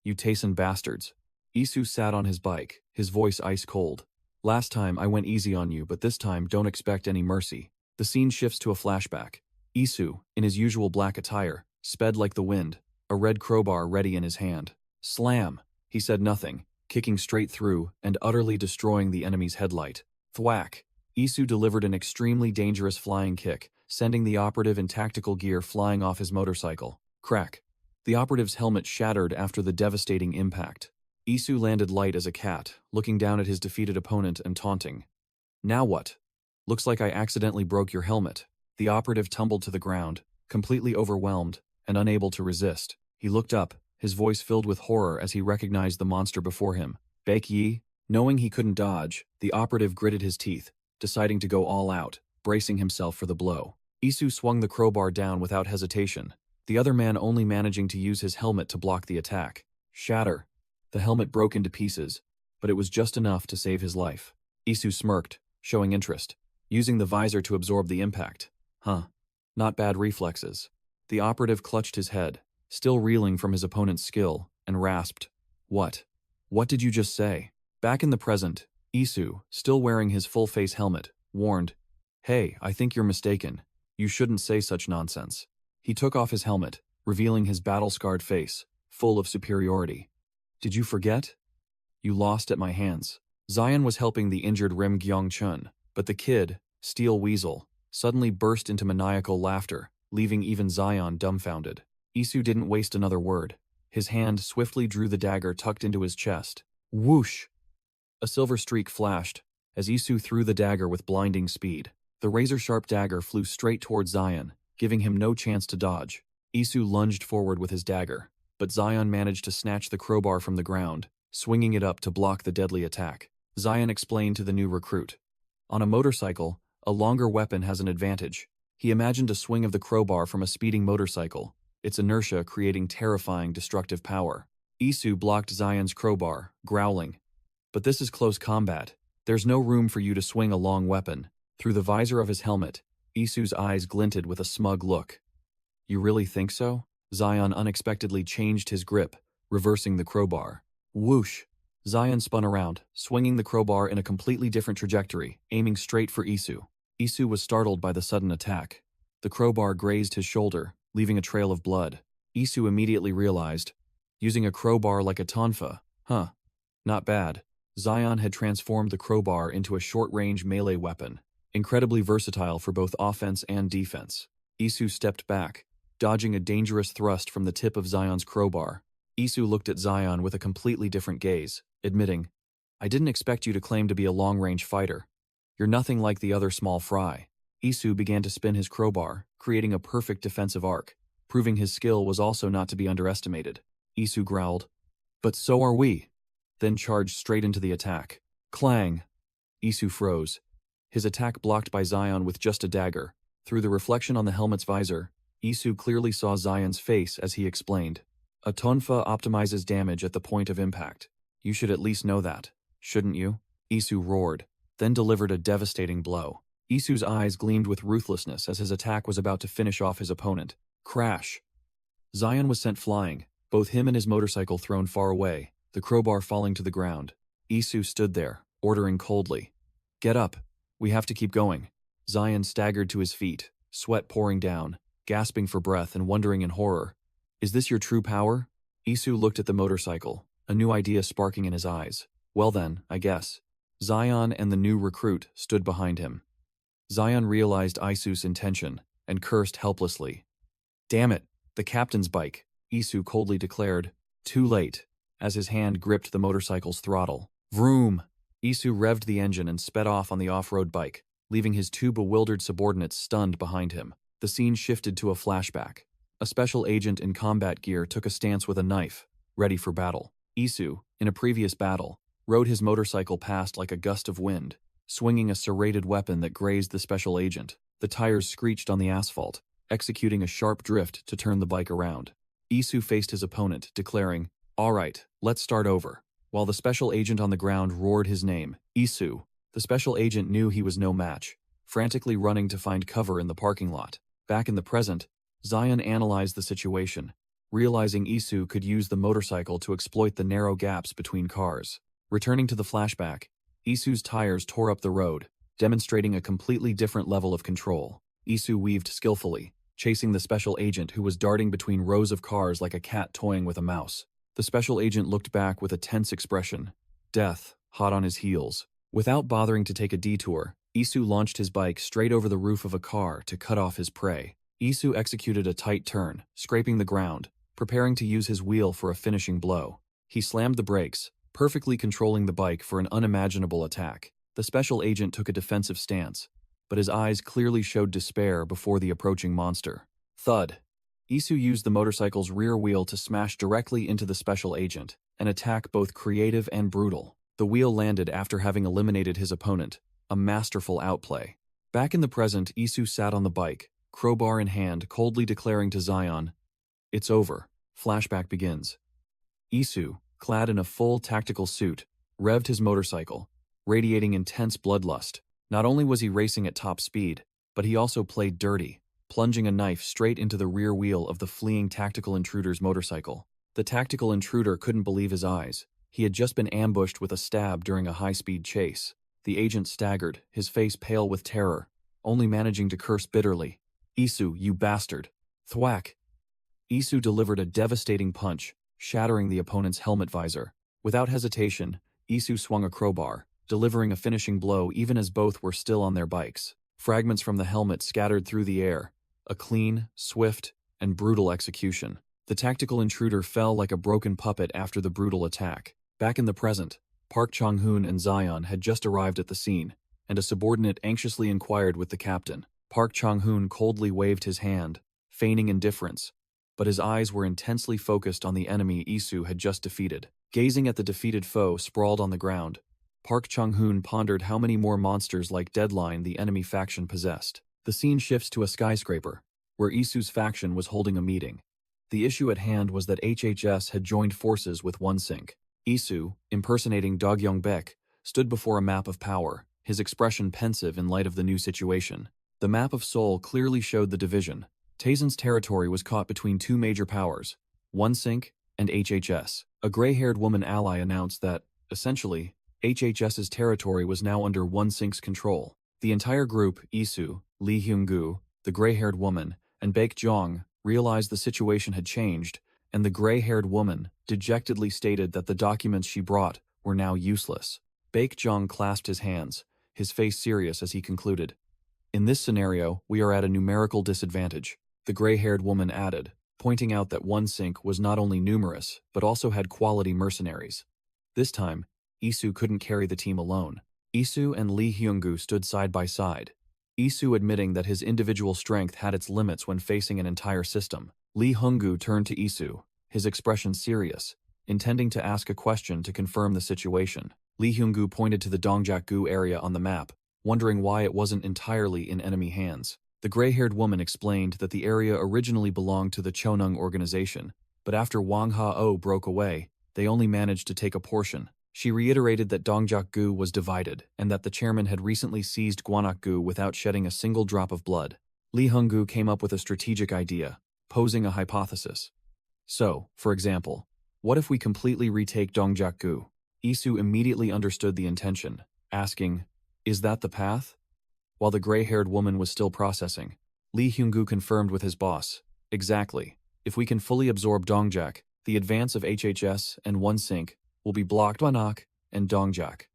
"You Tayson bastards." Isu sat on his bike, his voice ice-cold. "Last time I went easy on you, but this time don't expect any mercy." The scene shifts to a flashback. Isu, in his usual black attire, sped like the wind, a red crowbar ready in his hand. Slam! He said nothing, kicking straight through and utterly destroying the enemy's headlight. Thwack! Isu delivered an extremely dangerous flying kick, sending the operative in tactical gear flying off his motorcycle. Crack. The operative's helmet shattered after the devastating impact. Isu landed light as a cat, looking down at his defeated opponent and taunting. Now what? Looks like I accidentally broke your helmet. The operative tumbled to the ground, completely overwhelmed and unable to resist. He looked up, his voice filled with horror as he recognized the monster before him. Baek Yi? Knowing he couldn't dodge, the operative gritted his teeth, deciding to go all out, bracing himself for the blow. Isu swung the crowbar down without hesitation, the other man only managing to use his helmet to block the attack. Shatter. The helmet broke into pieces, but it was just enough to save his life. Isu smirked, showing interest, using the visor to absorb the impact. Not bad reflexes. The operative clutched his head, still reeling from his opponent's skill, and rasped. What? What did you just say? Back in the present, Isu, still wearing his full-face helmet, warned, Hey, I think you're mistaken. You shouldn't say such nonsense. He took off his helmet, revealing his battle-scarred face, full of superiority. Did you forget? You lost at my hands. Zion was helping the injured Rim Gyeong-chun, but the kid, Steel Weasel, suddenly burst into maniacal laughter, leaving even Zion dumbfounded. Isu didn't waste another word. His hand swiftly drew the dagger tucked into his chest. Whoosh! A silver streak flashed, as Isu threw the dagger with blinding speed. The razor-sharp dagger flew straight toward Zion, giving him no chance to dodge. Isu lunged forward with his dagger, but Zion managed to snatch the crowbar from the ground, swinging it up to block the deadly attack. Zion explained to the new recruit. On a motorcycle, a longer weapon has an advantage. He imagined a swing of the crowbar from a speeding motorcycle, its inertia creating terrifying destructive power. Isu blocked Zion's crowbar, growling. But this is close combat. There's no room for you to swing a long weapon. Through the visor of his helmet, Isu's eyes glinted with a smug look. You really think so? Zion unexpectedly changed his grip, reversing the crowbar. Whoosh! Zion spun around, swinging the crowbar in a completely different trajectory, aiming straight for Isu. Isu was startled by the sudden attack. The crowbar grazed his shoulder, leaving a trail of blood. Isu immediately realized, using a crowbar like a tonfa, not bad. Zion had transformed the crowbar into a short-range melee weapon, incredibly versatile for both offense and defense. Isu stepped back, dodging a dangerous thrust from the tip of Zion's crowbar. Isu looked at Zion with a completely different gaze, admitting, I didn't expect you to claim to be a long-range fighter. You're nothing like the other small fry. Isu began to spin his crowbar, creating a perfect defensive arc, proving his skill was also not to be underestimated. Isu growled, But so are we, then charged straight into the attack. Clang! Isu froze, his attack blocked by Zion with just a dagger. Through the reflection on the helmet's visor, Isu clearly saw Zion's face as he explained. A tonfa optimizes damage at the point of impact. You should at least know that, shouldn't you? Isu roared, then delivered a devastating blow. Isu's eyes gleamed with ruthlessness as his attack was about to finish off his opponent. Crash! Zion was sent flying, both him and his motorcycle thrown far away, the crowbar falling to the ground. Isu stood there, ordering coldly. Get up. We have to keep going. Zion staggered to his feet, sweat pouring down, gasping for breath and wondering in horror. Is this your true power? Isu looked at the motorcycle, a new idea sparking in his eyes. Well then, I guess. Zion and the new recruit stood behind him. Zion realized Isu's intention and cursed helplessly. Damn it, the captain's bike, Isu coldly declared. Too late, as his hand gripped the motorcycle's throttle. Vroom! Isu revved the engine and sped off on the off-road bike, leaving his two bewildered subordinates stunned behind him. The scene shifted to a flashback. A special agent in combat gear took a stance with a knife, ready for battle. Isu, in a previous battle, rode his motorcycle past like a gust of wind, swinging a serrated weapon that grazed the special agent. The tires screeched on the asphalt, executing a sharp drift to turn the bike around. Isu faced his opponent, declaring, All right, let's start over. While the special agent on the ground roared his name, Isu, the special agent knew he was no match, frantically running to find cover in the parking lot. Back in the present, Zion analyzed the situation, realizing Isu could use the motorcycle to exploit the narrow gaps between cars. Returning to the flashback, Isu's tires tore up the road, demonstrating a completely different level of control. Isu weaved skillfully, chasing the special agent who was darting between rows of cars like a cat toying with a mouse. The special agent looked back with a tense expression, death hot on his heels. Without bothering to take a detour, Isu launched his bike straight over the roof of a car to cut off his prey. Isu executed a tight turn, scraping the ground, preparing to use his wheel for a finishing blow. He slammed the brakes, perfectly controlling the bike for an unimaginable attack. The special agent took a defensive stance, but his eyes clearly showed despair before the approaching monster. Thud. Isu used the motorcycle's rear wheel to smash directly into the special agent, an attack both creative and brutal. The wheel landed after having eliminated his opponent, a masterful outplay. Back in the present, Isu sat on the bike, crowbar in hand, coldly declaring to Zion, "It's over." Flashback begins. Isu, clad in a full tactical suit, revved his motorcycle, radiating intense bloodlust. Not only was he racing at top speed, but he also played dirty, plunging a knife straight into the rear wheel of the fleeing tactical intruder's motorcycle. The tactical intruder couldn't believe his eyes. He had just been ambushed with a stab during a high-speed chase. The agent staggered, his face pale with terror, only managing to curse bitterly. "Isu, you bastard!" Thwack! Isu delivered a devastating punch, shattering the opponent's helmet visor. Without hesitation, Isu swung a crowbar, delivering a finishing blow even as both were still on their bikes. Fragments from the helmet scattered through the air, a clean, swift, and brutal execution. The tactical intruder fell like a broken puppet after the brutal attack. Back in the present, Park Chang-hoon and Zion had just arrived at the scene, and a subordinate anxiously inquired with the captain. Park Chang-hoon coldly waved his hand, feigning indifference, but his eyes were intensely focused on the enemy Isu had just defeated. Gazing at the defeated foe sprawled on the ground, Park Chang-hoon pondered how many more monsters like Deadline the enemy faction possessed. The scene shifts to a skyscraper, where Isu's faction was holding a meeting. The issue at hand was that HHS had joined forces with OneSync. Isu, impersonating Dog Young-baek, stood before a map of power, his expression pensive in light of the new situation. The map of Seoul clearly showed the division. Taesun's territory was caught between two major powers, OneSync and HHS. A gray-haired woman ally announced that, essentially, HHS's territory was now under OneSync's control. The entire group, Isu, Lee Hyung-gu, the gray-haired woman, and Baek-jong, realized the situation had changed, and the gray-haired woman dejectedly stated that the documents she brought were now useless. Baek-jong clasped his hands, his face serious as he concluded, "In this scenario, we are at a numerical disadvantage," the gray-haired woman added, pointing out that OneSync was not only numerous, but also had quality mercenaries. This time, Isu couldn't carry the team alone. Isu and Lee Hyung-gu stood side by side, Isu admitting that his individual strength had its limits when facing an entire system. Lee Hyung-gu turned to Isu, his expression serious, intending to ask a question to confirm the situation. Lee Hyung-gu pointed to the Dongjak-gu area on the map, wondering why it wasn't entirely in enemy hands. The gray-haired woman explained that the area originally belonged to the Chonung organization, but after Wang Ha-oh broke away, they only managed to take a portion. She reiterated that Dongjak-gu was divided, and that the chairman had recently seized Gwanak-gu without shedding a single drop of blood. Lee Hyung-gu came up with a strategic idea, posing a hypothesis. So, for example, what if we completely retake Dongjak-gu? Isu immediately understood the intention, asking, "Is that the path?" While the gray-haired woman was still processing, Lee Hyung-gu confirmed with his boss, "Exactly. If we can fully absorb Dongjak, the advance of HHS and OneSync will be blocked by Nok and Dongjak."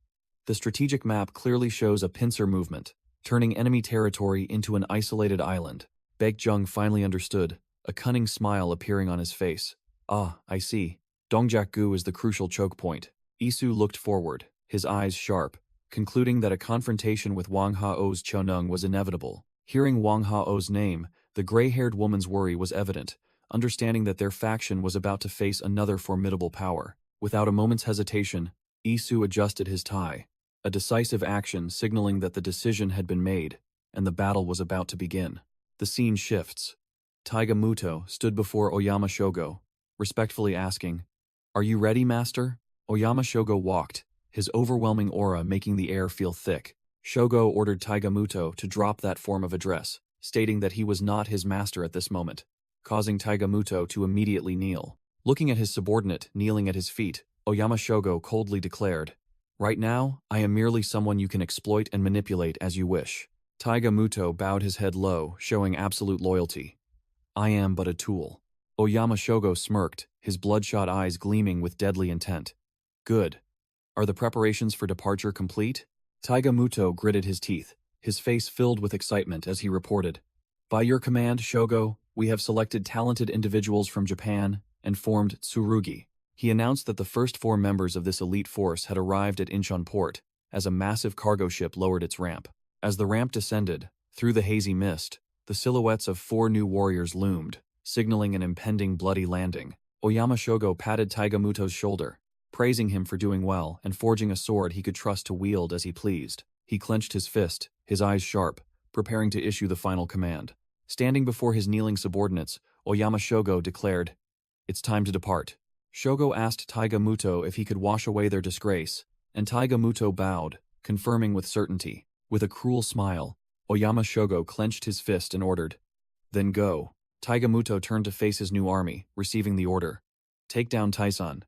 The strategic map clearly shows a pincer movement, turning enemy territory into an isolated island. Baek-jung finally understood, a cunning smile appearing on his face. "Ah, I see. Dongjak-gu is the crucial choke point." Isu looked forward, his eyes sharp, concluding that a confrontation with Wang Ha-oh's Chonung was inevitable. Hearing Wang Ha-oh's name, the gray-haired woman's worry was evident, understanding that their faction was about to face another formidable power. Without a moment's hesitation, Isu adjusted his tie, a decisive action signaling that the decision had been made, and the battle was about to begin. The scene shifts. Taiga Muto stood before Oyama Shogo, respectfully asking, "Are you ready, master?" Oyama Shogo walked, his overwhelming aura making the air feel thick. Shogo ordered Taiga Muto to drop that form of address, stating that he was not his master at this moment, causing Taiga Muto to immediately kneel. Looking at his subordinate kneeling at his feet, Oyama Shogo coldly declared, "Right now, I am merely someone you can exploit and manipulate as you wish." Taiga Muto bowed his head low, showing absolute loyalty. "I am but a tool." Oyama Shogo smirked, his bloodshot eyes gleaming with deadly intent. "Good. Are the preparations for departure complete?" Taiga Muto gritted his teeth, his face filled with excitement as he reported. By your command, Shogo, we have selected talented individuals from Japan and formed Tsurugi. He announced that the first 4 members of this elite force had arrived at Incheon port as a massive cargo ship lowered its ramp. As the ramp descended, through the hazy mist, the silhouettes of 4 new warriors loomed, signaling an impending bloody landing. Oyama Shogo patted Taiga Muto's shoulder, praising him for doing well and forging a sword he could trust to wield as he pleased. He clenched his fist, his eyes sharp, preparing to issue the final command. Standing before his kneeling subordinates, Oyama Shogo declared, "It's time to depart." Shogo asked Taiga Muto if he could wash away their disgrace, and Taiga Muto bowed, confirming with certainty. With a cruel smile, Oyama Shogo clenched his fist and ordered, "Then go." Taiga Muto turned to face his new army, receiving the order, "Take down Taisan."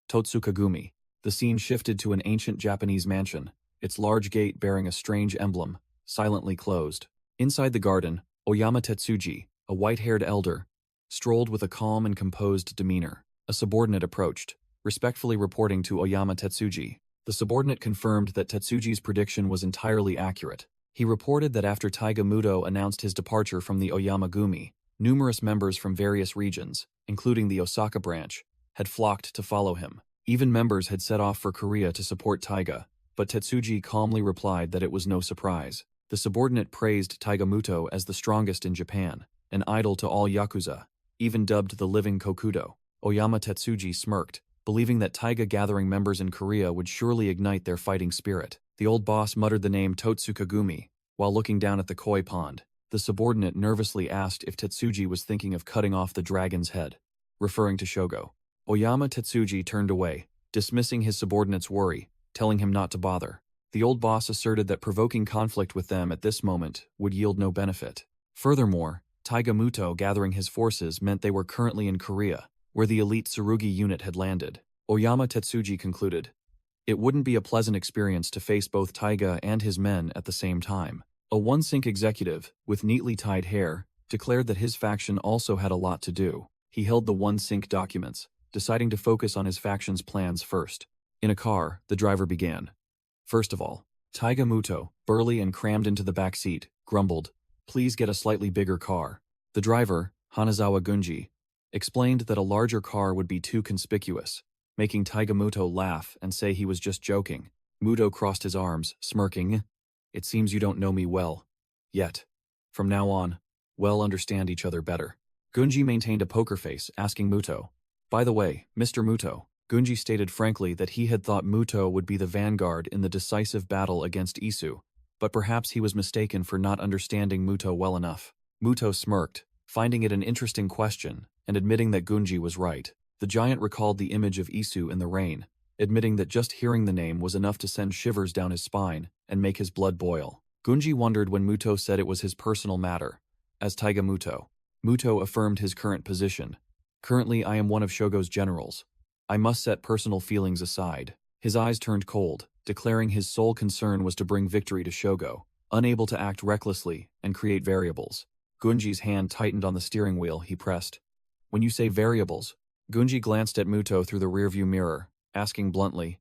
Totsukagumi. The scene shifted to an ancient Japanese mansion, its large gate bearing a strange emblem, silently closed. Inside the garden, Oyama Tetsuji, a white-haired elder, strolled with a calm and composed demeanor. A subordinate approached, respectfully reporting to Oyama Tetsuji. The subordinate confirmed that Tetsuji's prediction was entirely accurate. He reported that after Taiga Muto announced his departure from the Oyama Gumi, numerous members from various regions, including the Osaka branch, had flocked to follow him. Even members had set off for Korea to support Taiga, but Tetsuji calmly replied that it was no surprise. The subordinate praised Taiga Muto as the strongest in Japan, an idol to all Yakuza, even dubbed the living Kokudo. Oyama Tetsuji smirked, believing that Taiga gathering members in Korea would surely ignite their fighting spirit. The old boss muttered the name Totsukagumi while looking down at the koi pond. The subordinate nervously asked if Tetsuji was thinking of cutting off the dragon's head, referring to Shogo. Oyama Tetsuji turned away, dismissing his subordinate's worry, telling him not to bother. The old boss asserted that provoking conflict with them at this moment would yield no benefit. Furthermore, Taiga Muto gathering his forces meant they were currently in Korea, where the elite Tsurugi unit had landed. Oyama Tetsuji concluded, it wouldn't be a pleasant experience to face both Taiga and his men at the same time. A one-sync executive, with neatly tied hair, declared that his faction also had a lot to do. He held the one-sync documents, deciding to focus on his faction's plans first. In a car, the driver began. First of all, Taiga Muto, burly and crammed into the back seat, grumbled, "Please get a slightly bigger car." The driver, Hanazawa Gunji, explained that a larger car would be too conspicuous, making Taiga Muto laugh and say he was just joking. Muto crossed his arms, smirking, "It seems you don't know me well. Yet. From now on, we'll understand each other better." Gunji maintained a poker face, asking Muto, "By the way, Mr. Muto." Gunji stated frankly that he had thought Muto would be the vanguard in the decisive battle against Isu, but perhaps he was mistaken for not understanding Muto well enough. Muto smirked, finding it an interesting question, and admitting that Gunji was right. The giant recalled the image of Isu in the rain, admitting that just hearing the name was enough to send shivers down his spine and make his blood boil. Gunji wondered when Muto said it was his personal matter. As Taiga Muto, Muto affirmed his current position. "Currently I am one of Shogo's generals. I must set personal feelings aside." His eyes turned cold, declaring his sole concern was to bring victory to Shogo, unable to act recklessly and create variables. Gunji's hand tightened on the steering wheel he pressed. "When you say variables," Gunji glanced at Muto through the rearview mirror, asking bluntly,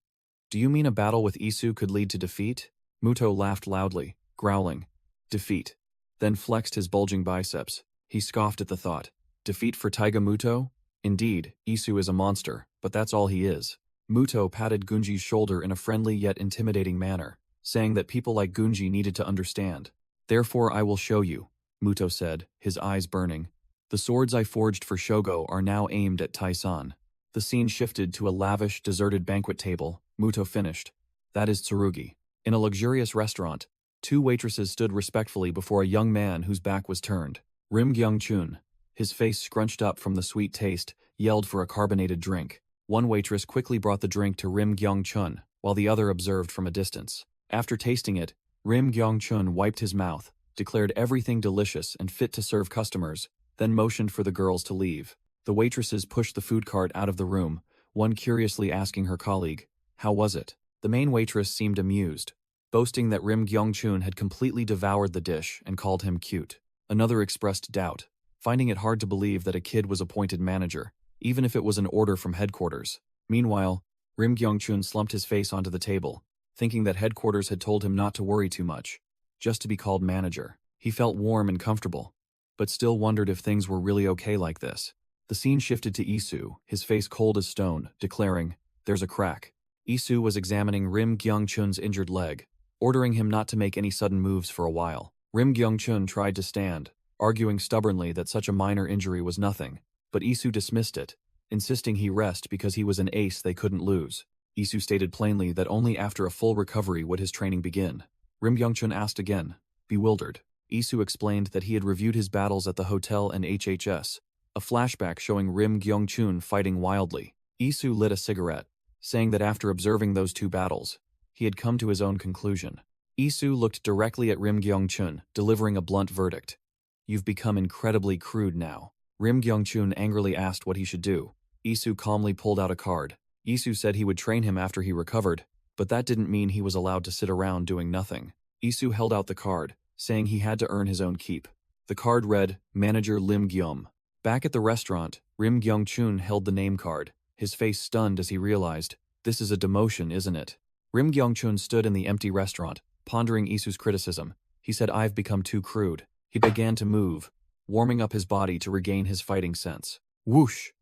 "Do you mean a battle with Isu could lead to defeat?" Muto laughed loudly, growling, "Defeat," then flexed his bulging biceps. He scoffed at the thought. Defeat for Taiga Muto? Indeed, Isu is a monster, but that's all he is. Muto patted Gunji's shoulder in a friendly yet intimidating manner, saying that people like Gunji needed to understand. "Therefore I will show you," Muto said, his eyes burning. "The swords I forged for Shogo are now aimed at Taisan." The scene shifted to a lavish, deserted banquet table. Muto finished. "That is Tsurugi." In a luxurious restaurant, 2 waitresses stood respectfully before a young man whose back was turned. Rim Gyung-chun, his face scrunched up from the sweet taste, yelled for a carbonated drink. One waitress quickly brought the drink to Rim Gyung-chun, while the other observed from a distance. After tasting it, Rim Gyung-chun wiped his mouth, declared everything delicious and fit to serve customers, then motioned for the girls to leave. The waitresses pushed the food cart out of the room, one curiously asking her colleague, "How was it?" The main waitress seemed amused, boasting that Rim Gyung-chun had completely devoured the dish and called him cute. Another expressed doubt, finding it hard to believe that a kid was appointed manager, even if it was an order from headquarters. Meanwhile, Rim Gyung-chun slumped his face onto the table, thinking that headquarters had told him not to worry too much. just to be called manager. He felt warm and comfortable, but still wondered if things were really okay like this. The scene shifted to Isu, his face cold as stone, declaring, "There's a crack." Isu was examining Rim Gyung-chun's injured leg, ordering him not to make any sudden moves for a while. Rim Gyung-chun tried to stand, arguing stubbornly that such a minor injury was nothing, but Isu dismissed it, insisting he rest because he was an ace they couldn't lose. Isu stated plainly that only after a full recovery would his training begin. Rim Gyung-chun asked again, bewildered. Isu explained that he had reviewed his battles at the hotel and HHS, a flashback showing Rim Gyung-chun fighting wildly. Isu lit a cigarette, saying that after observing those two battles, he had come to his own conclusion. Isu looked directly at Rim Gyung-chun, delivering a blunt verdict. "You've become incredibly crude now." Rim Gyung-chun angrily asked what he should do. Isu calmly pulled out a card. Isu said he would train him after he recovered, but that didn't mean he was allowed to sit around doing nothing. Isu held out the card, saying he had to earn his own keep. The card read, Manager Lim Gyum. Back at the restaurant, Rim Gyung-chun held the name card, his face stunned as he realized, this is a demotion, isn't it? Rim Gyung-chun stood in the empty restaurant, pondering Isu's criticism. He said, "I've become too crude." He began to move, warming up his body to regain his fighting sense. Whoosh!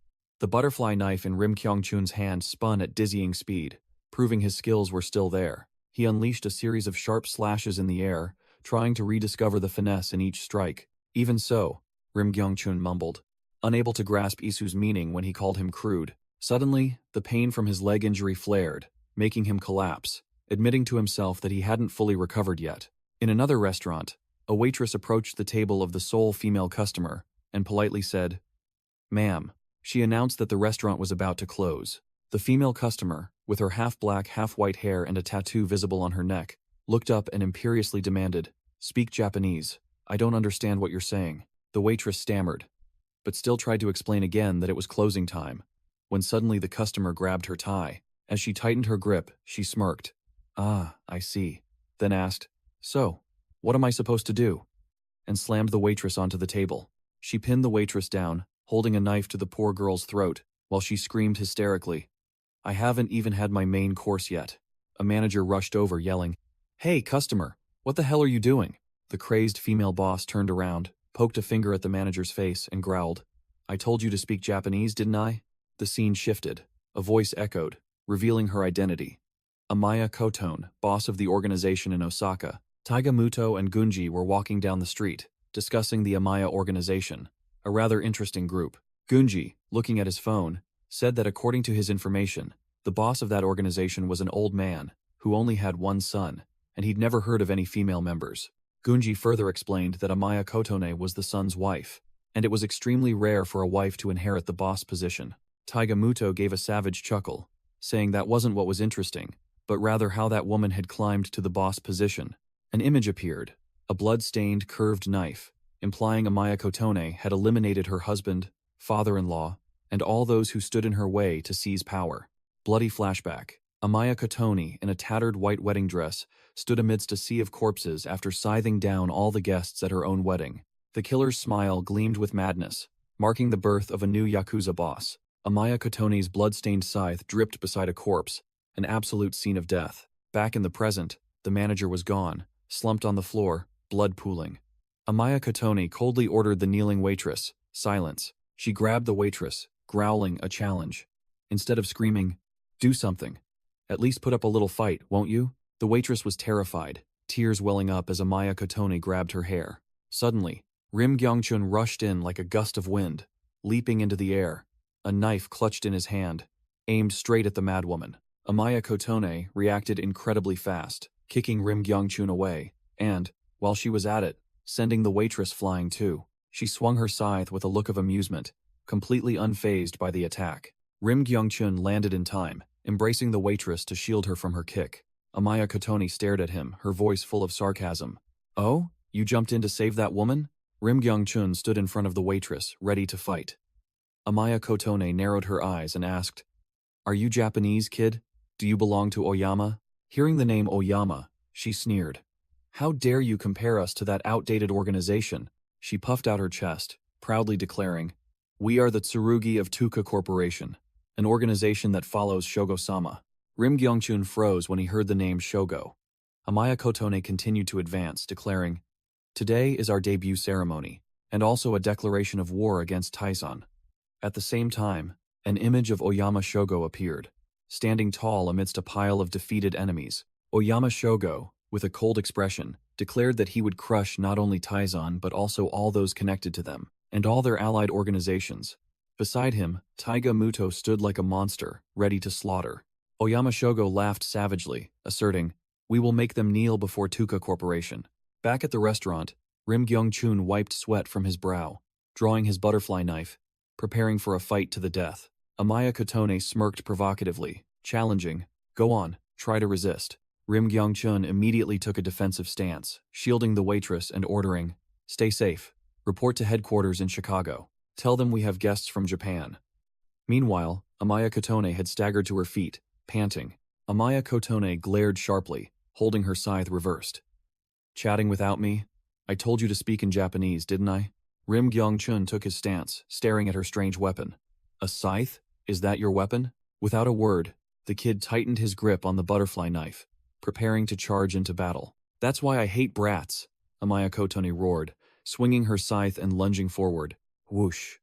The butterfly knife in Rim Gyung-chun's hand spun at dizzying speed, proving his skills were still there. He unleashed a series of sharp slashes in the air, trying to rediscover the finesse in each strike. "Even so," Rim Gyung-chun mumbled, unable to grasp Isu's meaning when he called him crude. Suddenly, the pain from his leg injury flared, making him collapse, admitting to himself that he hadn't fully recovered yet. In another restaurant, a waitress approached the table of the sole female customer and politely said, "Ma'am." She announced that the restaurant was about to close. The female customer, with her half-black, half-white hair and a tattoo visible on her neck, looked up and imperiously demanded, "Speak Japanese. I don't understand what you're saying." The waitress stammered, but still tried to explain again that it was closing time, when suddenly the customer grabbed her tie. As she tightened her grip, she smirked. "Ah, I see," then asked, "So, what am I supposed to do?" and slammed the waitress onto the table. She pinned the waitress down, holding a knife to the poor girl's throat, while she screamed hysterically, "I haven't even had my main course yet." A manager rushed over, yelling, "Hey, customer, what the hell are you doing?" The crazed female boss turned around, poked a finger at the manager's face, and growled, "I told you to speak Japanese, didn't I?" The scene shifted. A voice echoed, revealing her identity. Amaya Kotone, boss of the organization in Osaka. Taiga Muto and Gunji were walking down the street, discussing the Amaya organization, a rather interesting group. Gunji, looking at his phone, said that according to his information, the boss of that organization was an old man who only had one son, and he'd never heard of any female members. Gunji further explained that Amaya Kotone was the son's wife, and it was extremely rare for a wife to inherit the boss position. Taiga Muto gave a savage chuckle, saying that wasn't what was interesting, but rather how that woman had climbed to the boss position. An image appeared, a blood-stained curved knife, implying Amaya Kotone had eliminated her husband, father-in-law, and all those who stood in her way to seize power. Bloody flashback. Amaya Kotone, in a tattered white wedding dress, stood amidst a sea of corpses after scything down all the guests at her own wedding. The killer's smile gleamed with madness, marking the birth of a new Yakuza boss. Amaya Kotone's blood-stained scythe dripped beside a corpse, an absolute scene of death. Back in the present, the manager was gone, slumped on the floor, blood pooling. Amaya Kotone coldly ordered the kneeling waitress, "Silence." She grabbed the waitress, growling a challenge. Instead of screaming, "Do something. At least put up a little fight, won't you?" The waitress was terrified, tears welling up as Amaya Kotone grabbed her hair. Suddenly, Rim Gyung-chun rushed in like a gust of wind, leaping into the air, a knife clutched in his hand, aimed straight at the madwoman. Amaya Kotone reacted incredibly fast, kicking Rim Gyung-chun away, and, while she was at it, sending the waitress flying too. She swung her scythe with a look of amusement, completely unfazed by the attack. Rim Gyung-chun landed in time, embracing the waitress to shield her from her kick. Amaya Kotone stared at him, her voice full of sarcasm. "Oh? You jumped in to save that woman?" Rim Gyung-chun stood in front of the waitress, ready to fight. Amaya Kotone narrowed her eyes and asked, "Are you Japanese, kid? Do you belong to Oyama?" Hearing the name Oyama, she sneered. "How dare you compare us to that outdated organization?" She puffed out her chest, proudly declaring, "We are the Tsurugi of Tuka Corporation, an organization that follows Shogo-sama." Rim Gyung-chun froze when he heard the name Shogo. Amaya Kotone continued to advance, declaring, "Today is our debut ceremony, and also a declaration of war against Taizan." At the same time, an image of Oyama Shogo appeared, standing tall amidst a pile of defeated enemies. Oyama Shogo, with a cold expression, declared that he would crush not only Taizan but also all those connected to them, and all their allied organizations. Beside him, Taiga Muto stood like a monster, ready to slaughter. Oyama Shogo laughed savagely, asserting, "We will make them kneel before Tuka Corporation." Back at the restaurant, Rim Gyung-chun wiped sweat from his brow, drawing his butterfly knife, preparing for a fight to the death. Amaya Kotone smirked provocatively, challenging, "Go on, try to resist." Rim Gyung-chun immediately took a defensive stance, shielding the waitress and ordering, "Stay safe. Report to headquarters in Chicago. Tell them we have guests from Japan." Meanwhile, Amaya Kotone had staggered to her feet, panting. Amaya Kotone glared sharply, holding her scythe reversed. "Chatting without me? I told you to speak in Japanese, didn't I?" Rim Gyung-chun took his stance, staring at her strange weapon. "A scythe? Is that your weapon?" Without a word, the kid tightened his grip on the butterfly knife, preparing to charge into battle. "That's why I hate brats," Amaya Kotone roared, swinging her scythe and lunging forward. Whoosh.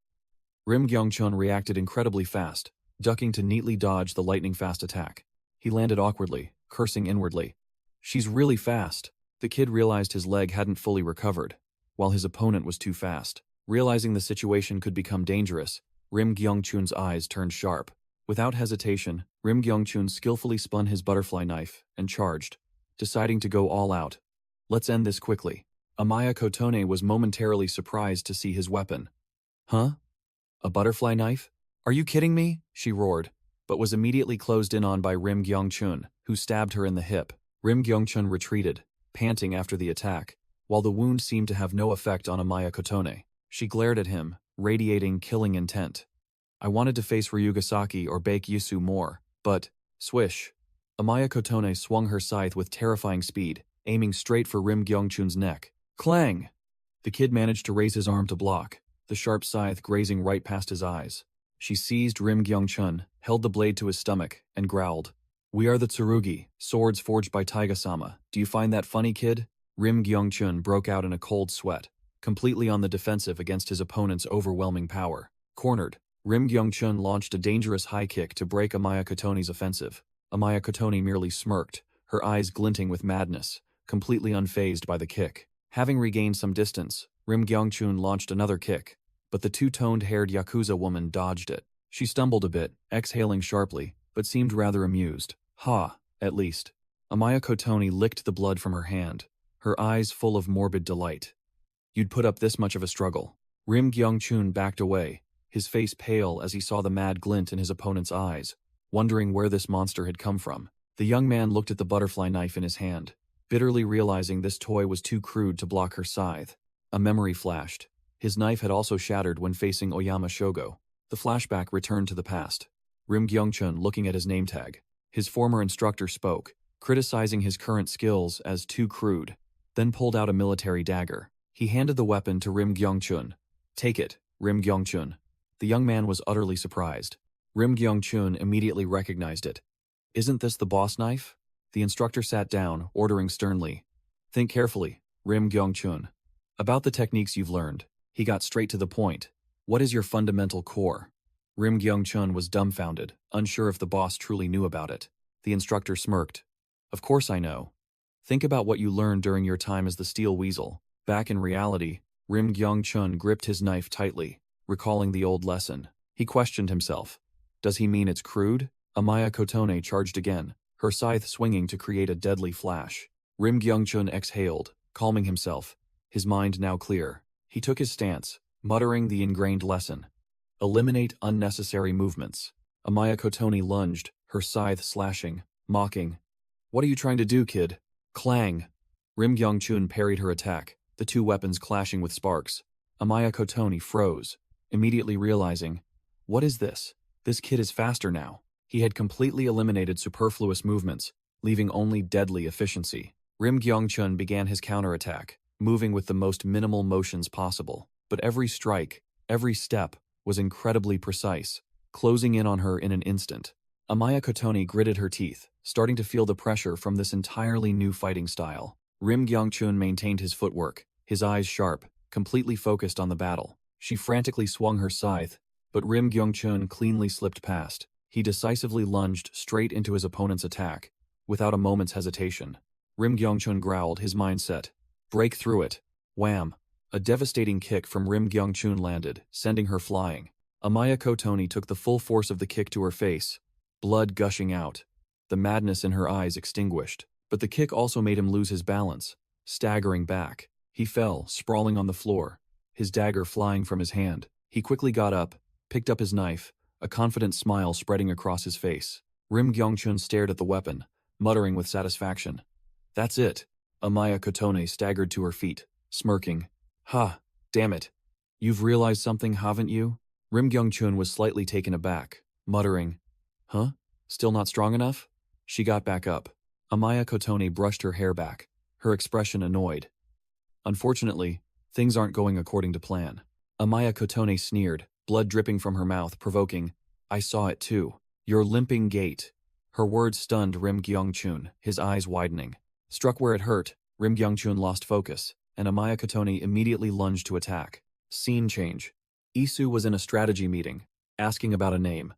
Rim Gyung-chun reacted incredibly fast, ducking to neatly dodge the lightning-fast attack. He landed awkwardly, cursing inwardly. "She's really fast." The kid realized his leg hadn't fully recovered, while his opponent was too fast. Realizing the situation could become dangerous, Rim Gyung-chun's eyes turned sharp. Without hesitation, Rim Gyung-chun skillfully spun his butterfly knife and charged, deciding to go all out. "Let's end this quickly." Amaya Kotone was momentarily surprised to see his weapon. "Huh? A butterfly knife? Are you kidding me?" she roared, but was immediately closed in on by Rim Gyung-chun, who stabbed her in the hip. Rim Gyung-chun retreated, panting after the attack, while the wound seemed to have no effect on Amaya Kotone. She glared at him, radiating killing intent. "I wanted to face Ryugasaki or Bake Yusu more, but..." Swish. Amaya Kotone swung her scythe with terrifying speed, aiming straight for Rim Gyung-chun's neck. Clang! The kid managed to raise his arm to block, the sharp scythe grazing right past his eyes. She seized Rim Gyung-chun, held the blade to his stomach, and growled, "We are the Tsurugi, swords forged by Taiga-sama. Do you find that funny, kid?" Rim Gyung-chun broke out in a cold sweat, completely on the defensive against his opponent's overwhelming power. Cornered, Rim Gyung-chun launched a dangerous high kick to break Amaya Kotone's offensive. Amaya Kotone merely smirked, her eyes glinting with madness, completely unfazed by the kick. Having regained some distance, Rim Gyung-chun launched another kick, but the two-toned-haired Yakuza woman dodged it. She stumbled a bit, exhaling sharply, but seemed rather amused. "Ha, at least." Amaya Kotone licked the blood from her hand, her eyes full of morbid delight. "You'd put up this much of a struggle." Rim Gyung-chun backed away, his face pale as he saw the mad glint in his opponent's eyes, wondering where this monster had come from. The young man looked at the butterfly knife in his hand, bitterly realizing this toy was too crude to block her scythe. A memory flashed. His knife had also shattered when facing Oyama Shogo. The flashback returned to the past. Rim Gyung-chun looking at his name tag. His former instructor spoke, criticizing his current skills as too crude, then pulled out a military dagger. He handed the weapon to Rim Gyung-chun. "Take it, Rim Gyung-chun." The young man was utterly surprised. Rim Gyung-chun immediately recognized it. "Isn't this the boss knife?" The instructor sat down, ordering sternly, "Think carefully, Rim Gyung-chun. About the techniques you've learned." He got straight to the point. "What is your fundamental core?" Rim Gyung-chun was dumbfounded, unsure if the boss truly knew about it. The instructor smirked. "Of course I know. Think about what you learned during your time as the Steel Weasel." Back in reality, Rim Gyung-chun gripped his knife tightly, recalling the old lesson. He questioned himself. Does he mean it's crude? Amaya Kotone charged again, her scythe swinging to create a deadly flash. Rim Gyung-chun exhaled, calming himself, his mind now clear. He took his stance, muttering the ingrained lesson. Eliminate unnecessary movements. Amaya Kotone lunged, her scythe slashing, mocking. "What are you trying to do, kid?" Clang! Rim Gyung-chun parried her attack, the two weapons clashing with sparks. Amaya Kotone froze, immediately realizing, what is this? This kid is faster now. He had completely eliminated superfluous movements, leaving only deadly efficiency. Rim Gyung-chun began his counterattack, moving with the most minimal motions possible. But every strike, every step, was incredibly precise, closing in on her in an instant. Amaya Kotoni gritted her teeth, starting to feel the pressure from this entirely new fighting style. Rim Gyongchun maintained his footwork, his eyes sharp, completely focused on the battle. She frantically swung her scythe, but Rim Gyongchun cleanly slipped past. He decisively lunged straight into his opponent's attack, without a moment's hesitation. Rim Gyongchun growled, his mind set. Break through it. Wham! A devastating kick from Rim Gyongchun landed, sending her flying. Amaya Kotoni took the full force of the kick to her face, blood gushing out, the madness in her eyes extinguished. But the kick also made him lose his balance, staggering back. He fell, sprawling on the floor, his dagger flying from his hand. He quickly got up, picked up his knife, a confident smile spreading across his face. Rim Gyongchun stared at the weapon, muttering with satisfaction. That's it. Amaya Kotone staggered to her feet, smirking. Ha, damn it. You've realized something, haven't you? Rim Gyongchun was slightly taken aback, muttering. Huh? Still not strong enough? She got back up. Amaya Kotone brushed her hair back, her expression annoyed. Unfortunately, things aren't going according to plan. Amaya Kotone sneered, blood dripping from her mouth, provoking, I saw it too. Your limping gait. Her words stunned Rim Gyongchun, his eyes widening. Struck where it hurt, Rim Gyongchun lost focus, and Amaya Kotone immediately lunged to attack. Scene change. Isu was in a strategy meeting, asking about a name.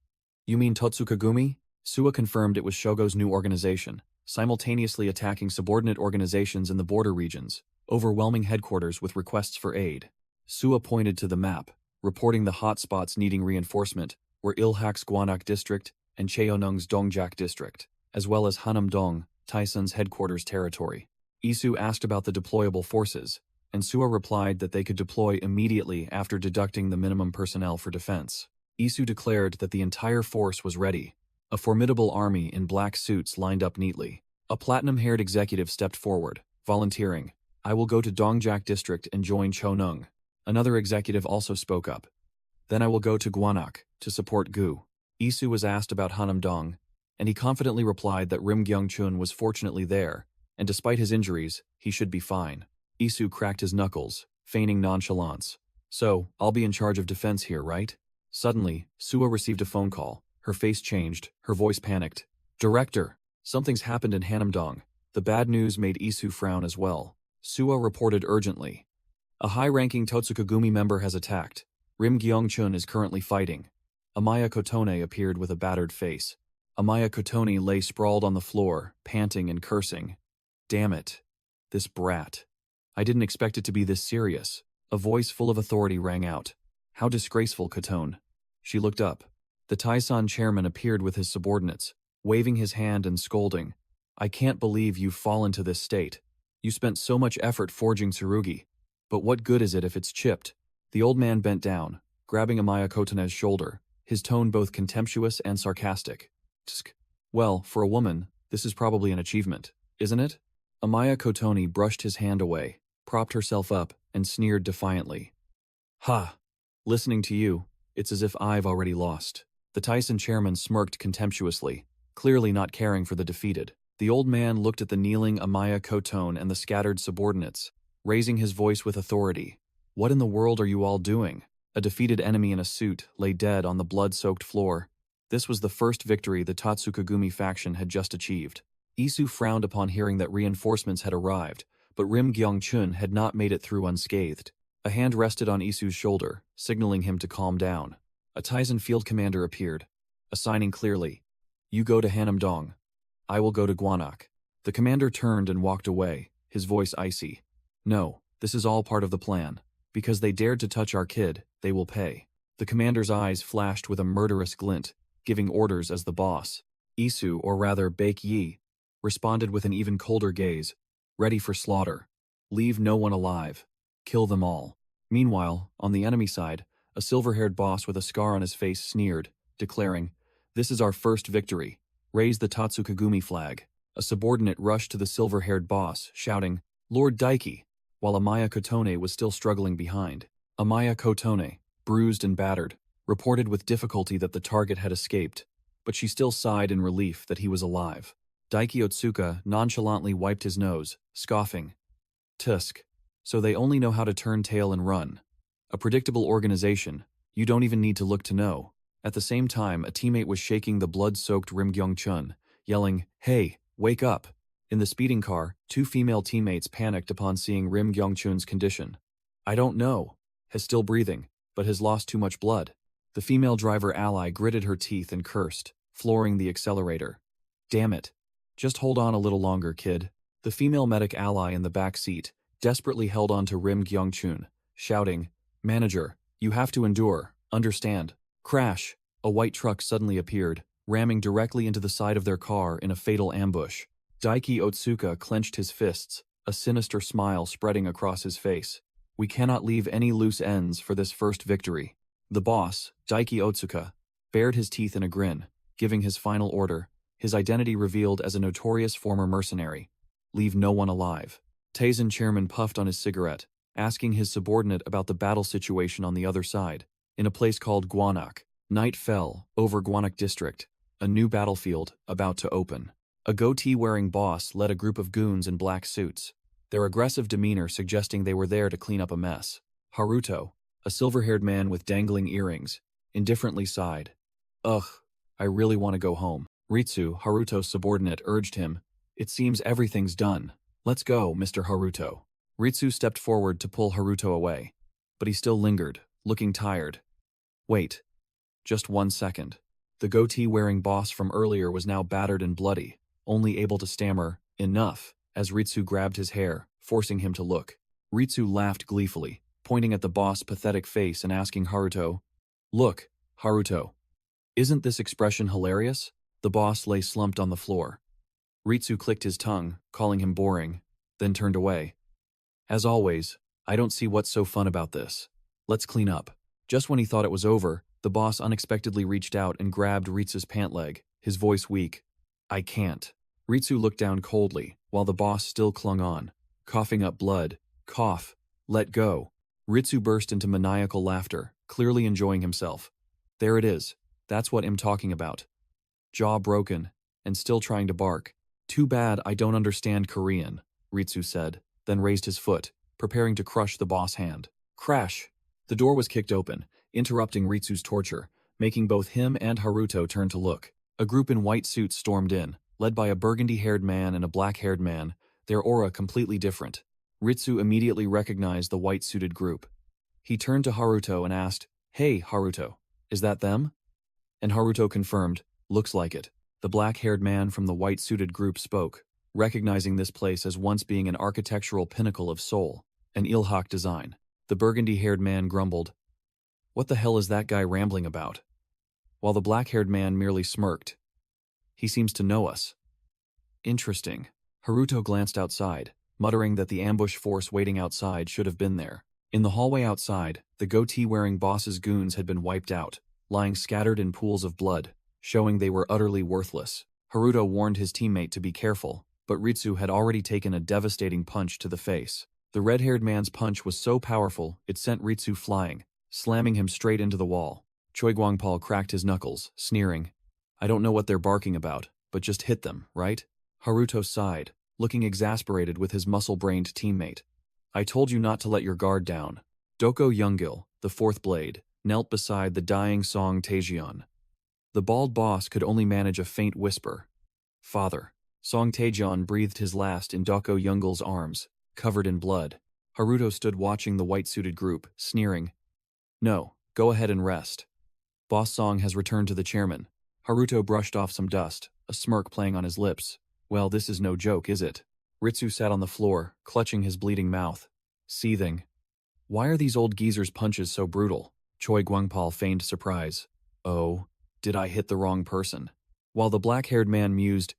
You mean Totsukagumi? Suwa confirmed it was Shogo's new organization, simultaneously attacking subordinate organizations in the border regions, overwhelming headquarters with requests for aid. Suwa pointed to the map, reporting the hotspots needing reinforcement were Ilhak's Gwanak district and Cheonung's Dongjak district, as well as Hanam-dong, Taisun's headquarters territory. Isu asked about the deployable forces, and Suwa replied that they could deploy immediately after deducting the minimum personnel for defense. Isu declared that the entire force was ready. A formidable army in black suits lined up neatly. A platinum-haired executive stepped forward, volunteering. I will go to Dongjak district and join Cheonung. Another executive also spoke up. Then I will go to Gwanak to support Gu. Isu was asked about Hanam-dong, and he confidently replied that Rim Gyongchun was fortunately there, and despite his injuries, he should be fine. Isu cracked his knuckles, feigning nonchalance. So, I'll be in charge of defense here, right? Suddenly, Suwa received a phone call. Her face changed, her voice panicked. Director, something's happened in Hanam-dong. The bad news made Isu frown as well. Suwa reported urgently. A high-ranking Totsukagumi member has attacked. Rim Gyongchun is currently fighting. Amaya Kotone appeared with a battered face. Amaya Kotone lay sprawled on the floor, panting and cursing. Damn it. This brat. I didn't expect it to be this serious. A voice full of authority rang out. How disgraceful, Kotone. She looked up. The Taisan chairman appeared with his subordinates, waving his hand and scolding. I can't believe you've fallen to this state. You spent so much effort forging tsurugi. But what good is it if it's chipped? The old man bent down, grabbing Amaya Kotone's shoulder, his tone both contemptuous and sarcastic. Tsk. Well, for a woman, this is probably an achievement, isn't it? Amaya Kotone brushed his hand away, propped herself up, and sneered defiantly. Ha! Listening to you, it's as if I've already lost. The Tyson chairman smirked contemptuously, clearly not caring for the defeated. The old man looked at the kneeling Amaya Kotone and the scattered subordinates, raising his voice with authority. What in the world are you all doing? A defeated enemy in a suit lay dead on the blood-soaked floor. This was the first victory the Totsukagumi faction had just achieved. Isu frowned upon hearing that reinforcements had arrived, but Rim Gyongchun had not made it through unscathed. A hand rested on Isu's shoulder, signaling him to calm down. A Taizen field commander appeared, assigning clearly, You go to Hanam-dong. I will go to Gwanak. The commander turned and walked away, his voice icy. No, this is all part of the plan. Because they dared to touch our kid, they will pay. The commander's eyes flashed with a murderous glint, giving orders as the boss. Isu, or rather Baek Yi, responded with an even colder gaze. Ready for slaughter. Leave no one alive. Kill them all. Meanwhile, on the enemy side, a silver-haired boss with a scar on his face sneered, declaring, This is our first victory. Raise the Totsukagumi flag. A subordinate rushed to the silver-haired boss, shouting, Lord Daiki, while Amaya Kotone was still struggling behind. Amaya Kotone, bruised and battered, reported with difficulty that the target had escaped, but she still sighed in relief that he was alive. Daiki Otsuka nonchalantly wiped his nose, scoffing. Tusk. So they only know how to turn tail and run. A predictable organization, you don't even need to look to know. At the same time, a teammate was shaking the blood-soaked Rim Gyung-chun, yelling, "Hey, wake up!" In the speeding car, two female teammates panicked upon seeing Rim Gyung-chun's condition. "I don't know. Has still breathing, but has lost too much blood." The female driver ally gritted her teeth and cursed, flooring the accelerator. "Damn it. Just hold on a little longer, kid." The female medic ally in the back seat desperately held on to Rim Gyung-chun, shouting, "Manager, you have to endure, understand." Crash! A white truck suddenly appeared, ramming directly into the side of their car in a fatal ambush. Daiki Otsuka clenched his fists, a sinister smile spreading across his face. "We cannot leave any loose ends for this first victory." The boss, Daiki Otsuka, bared his teeth in a grin, giving his final order, his identity revealed as a notorious former mercenary. "Leave no one alive." Taisen chairman puffed on his cigarette, asking his subordinate about the battle situation on the other side. In a place called Gwanak, night fell over Gwanak district, a new battlefield about to open. A goatee-wearing boss led a group of goons in black suits, their aggressive demeanor suggesting they were there to clean up a mess. Haruto, a silver-haired man with dangling earrings, indifferently sighed. "Ugh, I really want to go home." Ritsu, Haruto's subordinate, urged him. "It seems everything's done. Let's go, Mr. Haruto." Ritsu stepped forward to pull Haruto away, but he still lingered, looking tired. "Wait. Just 1 second." The goatee-wearing boss from earlier was now battered and bloody, only able to stammer, "Enough," as Ritsu grabbed his hair, forcing him to look. Ritsu laughed gleefully, pointing at the boss' pathetic face and asking Haruto, "Look, Haruto. Isn't this expression hilarious?" The boss lay slumped on the floor. Ritsu clicked his tongue, calling him boring, then turned away. "As always, I don't see what's so fun about this. Let's clean up." Just when he thought it was over, the boss unexpectedly reached out and grabbed Ritsu's pant leg, his voice weak. "I can't." Ritsu looked down coldly, while the boss still clung on, coughing up blood. "Cough. Let go." Ritsu burst into maniacal laughter, clearly enjoying himself. "There it is. That's what I'm talking about." Jaw broken, and still trying to bark. "Too bad I don't understand Korean," Ritsu said, then raised his foot, preparing to crush the boss' hand. Crash! The door was kicked open, interrupting Ritsu's torture, making both him and Haruto turn to look. A group in white suits stormed in, led by a burgundy-haired man and a black-haired man, their aura completely different. Ritsu immediately recognized the white-suited group. He turned to Haruto and asked, "Hey, Haruto, is that them?" And Haruto confirmed, "Looks like it." The black-haired man from the white-suited group spoke, recognizing this place as once being an architectural pinnacle of Seoul, an Ilhak design. The burgundy-haired man grumbled, "What the hell is that guy rambling about?" While the black-haired man merely smirked. "He seems to know us." Interesting. Haruto glanced outside, muttering that the ambush force waiting outside should have been there. In the hallway outside, the goatee-wearing boss's goons had been wiped out, lying scattered in pools of blood, showing they were utterly worthless. Haruto warned his teammate to be careful, but Ritsu had already taken a devastating punch to the face. The red-haired man's punch was so powerful it sent Ritsu flying, slamming him straight into the wall. Choi Guangpal cracked his knuckles, sneering. "I don't know what they're barking about, but just hit them, right?" Haruto sighed, looking exasperated with his muscle-brained teammate. "I told you not to let your guard down." Doko Youngil, the fourth blade, knelt beside the dying Song Taejeon. The bald boss could only manage a faint whisper. "Father." Song Taejeon breathed his last in Doko Youngil's arms, covered in blood. Haruto stood watching the white-suited group, sneering. "No, go ahead and rest. Boss Song has returned to the chairman." Haruto brushed off some dust, a smirk playing on his lips. "Well, this is no joke, is it?" Ritsu sat on the floor, clutching his bleeding mouth, seething. "Why are these old geezers' punches so brutal?" Choi Guangpal feigned surprise. "Oh, did I hit the wrong person?" While the black-haired man mused,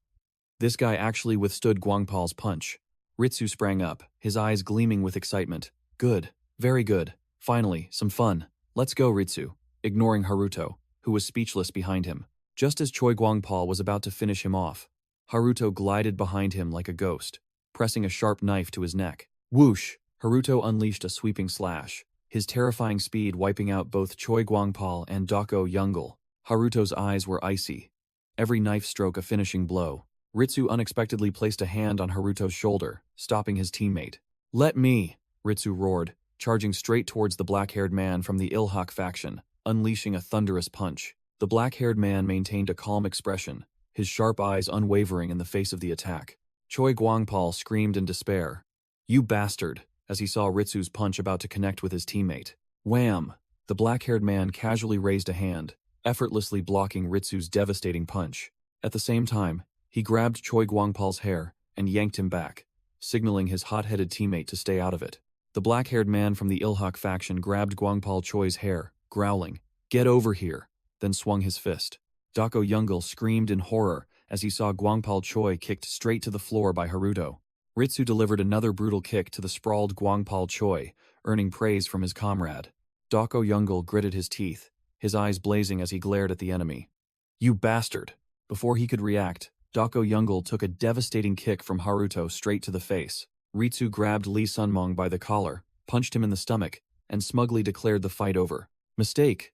"This guy actually withstood Guangpal's punch." Ritsu sprang up, his eyes gleaming with excitement. "Good. Very good. Finally, some fun. Let's go, Ritsu," ignoring Haruto, who was speechless behind him. Just as Choi Guangpal was about to finish him off, Haruto glided behind him like a ghost, pressing a sharp knife to his neck. Whoosh! Haruto unleashed a sweeping slash, his terrifying speed wiping out both Choi Guangpal and Doko Youngil. Haruto's eyes were icy, every knife stroke a finishing blow. Ritsu unexpectedly placed a hand on Haruto's shoulder, stopping his teammate. "Let me!" Ritsu roared, charging straight towards the black-haired man from the Ilhak faction, unleashing a thunderous punch. The black-haired man maintained a calm expression, his sharp eyes unwavering in the face of the attack. Choi Guangpal screamed in despair. "You bastard," as he saw Ritsu's punch about to connect with his teammate. Wham! The black-haired man casually raised a hand, effortlessly blocking Ritsu's devastating punch. At the same time, he grabbed Choi Guangpal's hair and yanked him back, signaling his hot-headed teammate to stay out of it. The black-haired man from the Ilhak faction grabbed Guangpal Choi's hair, growling, "Get over here," then swung his fist. Dako Youngul screamed in horror as he saw Guangpal Choi kicked straight to the floor by Haruto. Ritsu delivered another brutal kick to the sprawled Guangpal Choi, earning praise from his comrade. Dako Youngul gritted his teeth, his eyes blazing as he glared at the enemy. "You bastard!" Before he could react, Dako Youngul took a devastating kick from Haruto straight to the face. Ritsu grabbed Lee Sunmong by the collar, punched him in the stomach, and smugly declared the fight over. "Mistake!"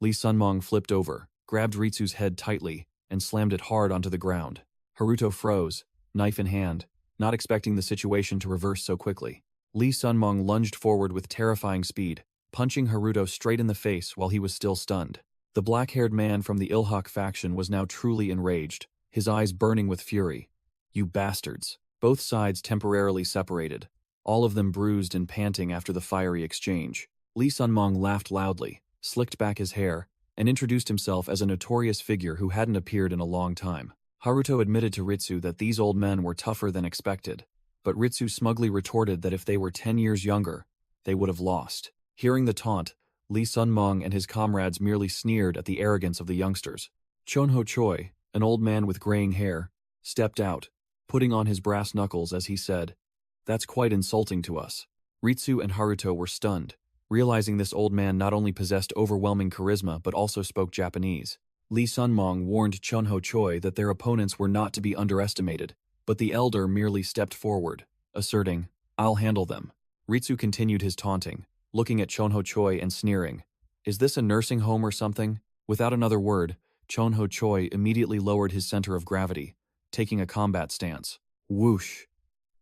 Lee Sunmong flipped over, grabbed Ritsu's head tightly, and slammed it hard onto the ground. Haruto froze, knife in hand, not expecting the situation to reverse so quickly. Lee Sunmong lunged forward with terrifying speed, punching Haruto straight in the face while he was still stunned. The black-haired man from the Ilhak faction was now truly enraged, his eyes burning with fury. "You bastards." Both sides temporarily separated, all of them bruised and panting after the fiery exchange. Lee Sunmong laughed loudly, slicked back his hair, and introduced himself as a notorious figure who hadn't appeared in a long time. Haruto admitted to Ritsu that these old men were tougher than expected, but Ritsu smugly retorted that if they were 10 years younger, they would have lost. Hearing the taunt, Lee Sunmong and his comrades merely sneered at the arrogance of the youngsters. Chonho Choi, an old man with graying hair, stepped out, putting on his brass knuckles as he said, "That's quite insulting to us." Ritsu and Haruto were stunned, realizing this old man not only possessed overwhelming charisma but also spoke Japanese. Lee Sunmong warned Chonho Choi that their opponents were not to be underestimated, but the elder merely stepped forward, asserting, "I'll handle them." Ritsu continued his taunting, looking at Chonho Choi and sneering, "Is this a nursing home or something?" Without another word, Chonho Choi immediately lowered his center of gravity, taking a combat stance. Whoosh!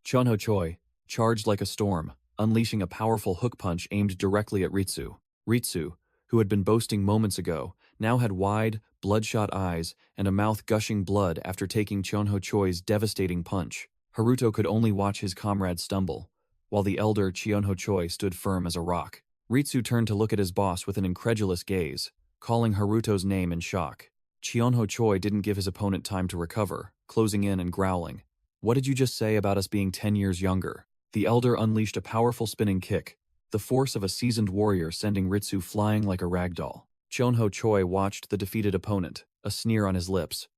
Chonho Choi charged like a storm, unleashing a powerful hook punch aimed directly at Ritsu. Ritsu, who had been boasting moments ago, now had wide, bloodshot eyes and a mouth gushing blood after taking Chonho Choi's devastating punch. Haruto could only watch his comrade stumble, while the elder Chonho Choi stood firm as a rock. Ritsu turned to look at his boss with an incredulous gaze, calling Haruto's name in shock. Chonho Choi didn't give his opponent time to recover, closing in and growling, "What did you just say about us being 10 years younger?" The elder unleashed a powerful spinning kick, the force of a seasoned warrior sending Ritsu flying like a ragdoll. Chonho Choi watched the defeated opponent, a sneer on his lips.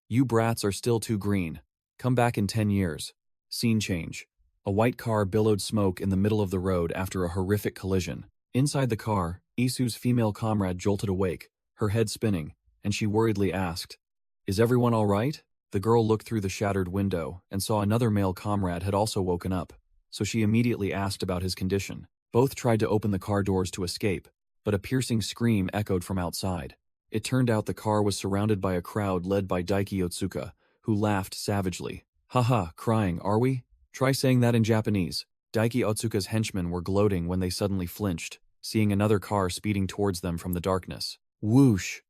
"You brats are still too green. Come back in 10 years. Scene change. A white car billowed smoke in the middle of the road after a horrific collision. Inside the car, Isu's female comrade jolted awake, her head spinning, and she worriedly asked, "Is everyone all right?" The girl looked through the shattered window and saw another male comrade had also woken up, so she immediately asked about his condition. Both tried to open the car doors to escape, but a piercing scream echoed from outside. It turned out the car was surrounded by a crowd led by Daiki Otsuka, who laughed savagely. "Haha, crying, are we? Try saying that in Japanese." Daiki Otsuka's henchmen were gloating when they suddenly flinched, seeing another car speeding towards them from the darkness. Whoosh!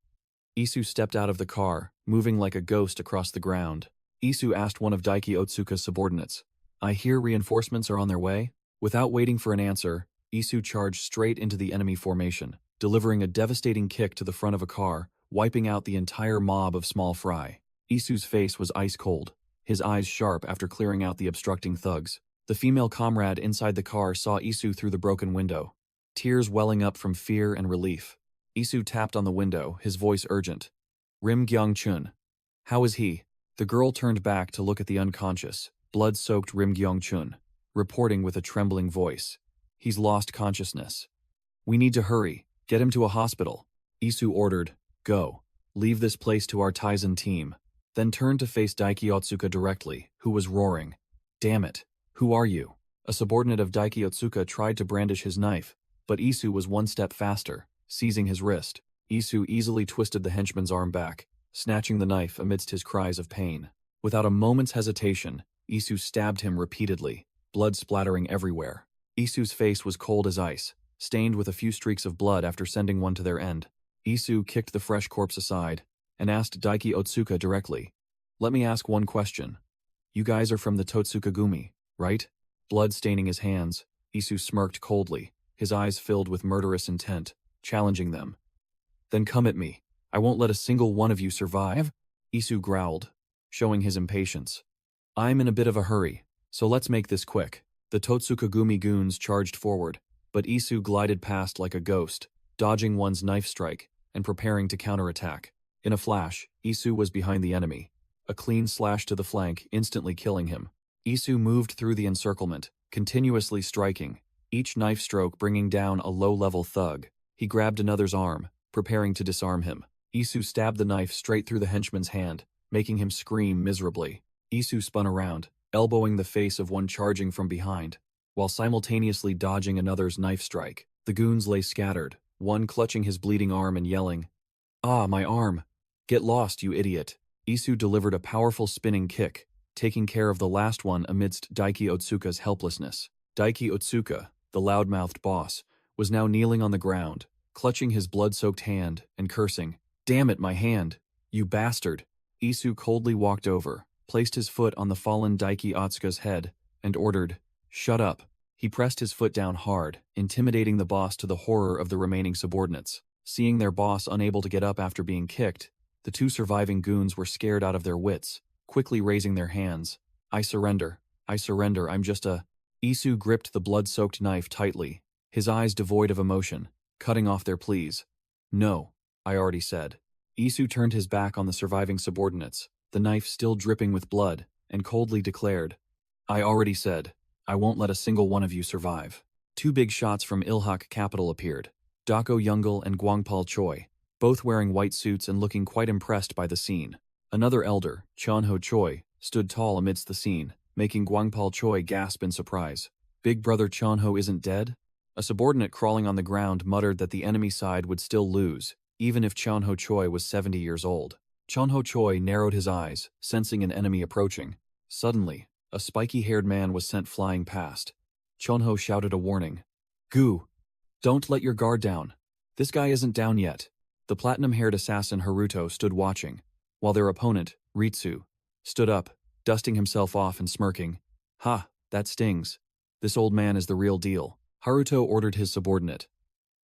Isu stepped out of the car, moving like a ghost across the ground. Isu asked one of Daiki Otsuka's subordinates, "I hear reinforcements are on their way?" Without waiting for an answer, Isu charged straight into the enemy formation, delivering a devastating kick to the front of a car, wiping out the entire mob of small fry. Isu's face was ice cold, his eyes sharp after clearing out the obstructing thugs. The female comrade inside the car saw Isu through the broken window, tears welling up from fear and relief. Isu tapped on the window, his voice urgent. "Rim Gyong-chun. How is he?" The girl turned back to look at the unconscious, blood-soaked Rim Gyong-chun, reporting with a trembling voice. "He's lost consciousness. We need to hurry. Get him to a hospital." Isu ordered, "Go. Leave this place to our Tizen team." Then turned to face Daiki Otsuka directly, who was roaring, "Damn it. Who are you?" A subordinate of Daiki Otsuka tried to brandish his knife, but Isu was one step faster, seizing his wrist. Isu easily twisted the henchman's arm back, snatching the knife amidst his cries of pain. Without a moment's hesitation, Isu stabbed him repeatedly, blood splattering everywhere. Isu's face was cold as ice, stained with a few streaks of blood after sending one to their end. Isu kicked the fresh corpse aside and asked Daiki Otsuka directly. Let me ask one question. You guys are from the Totsukagumi, right? Blood staining his hands, Isu smirked coldly, his eyes filled with murderous intent, challenging them. Then come at me. I won't let a single one of you survive, Isu growled, showing his impatience. I'm in a bit of a hurry, so let's make this quick. The Totsukagumi goons charged forward, but Isu glided past like a ghost, dodging one's knife strike and preparing to counterattack. In a flash, Isu was behind the enemy. A clean slash to the flank, instantly killing him. Isu moved through the encirclement, continuously striking, each knife stroke bringing down a low-level thug. He grabbed another's arm, preparing to disarm him. Isu stabbed the knife straight through the henchman's hand, making him scream miserably. Isu spun around, elbowing the face of one charging from behind, while simultaneously dodging another's knife strike. The goons lay scattered, one clutching his bleeding arm and yelling, "Ah, my arm! Get lost, you idiot!" Isu delivered a powerful spinning kick, taking care of the last one amidst Daiki Otsuka's helplessness. Daiki Otsuka, the loudmouthed boss, was now kneeling on the ground, clutching his blood-soaked hand and cursing, "Damn it, my hand! You bastard!" Isu coldly walked over, placed his foot on the fallen Daiki Otsuka's head, and ordered, "Shut up." He pressed his foot down hard, intimidating the boss to the horror of the remaining subordinates. Seeing their boss unable to get up after being kicked, the two surviving goons were scared out of their wits, quickly raising their hands. I surrender, I'm just a..." Isu gripped the blood-soaked knife tightly, his eyes devoid of emotion, cutting off their pleas. "No, I already said." Isu turned his back on the surviving subordinates, the knife still dripping with blood, and coldly declared, "I already said, I won't let a single one of you survive." Two big shots from Ilhak capital appeared, Dako Youngul and Gwangpal Choi, both wearing white suits and looking quite impressed by the scene. Another elder, Chonho Choi, stood tall amidst the scene, making Gwangpal Choi gasp in surprise. "Big brother Chonho isn't dead?" A subordinate crawling on the ground muttered that the enemy side would still lose, even if Chonho Choi was 70 years old. Chonho Choi narrowed his eyes, sensing an enemy approaching. Suddenly, a spiky-haired man was sent flying past. Chonho shouted a warning. "Gu! Don't let your guard down. This guy isn't down yet." The platinum-haired assassin Haruto stood watching, while their opponent, Ritsu, stood up, dusting himself off and smirking. "Ha, that stings. This old man is the real deal." Haruto ordered his subordinate.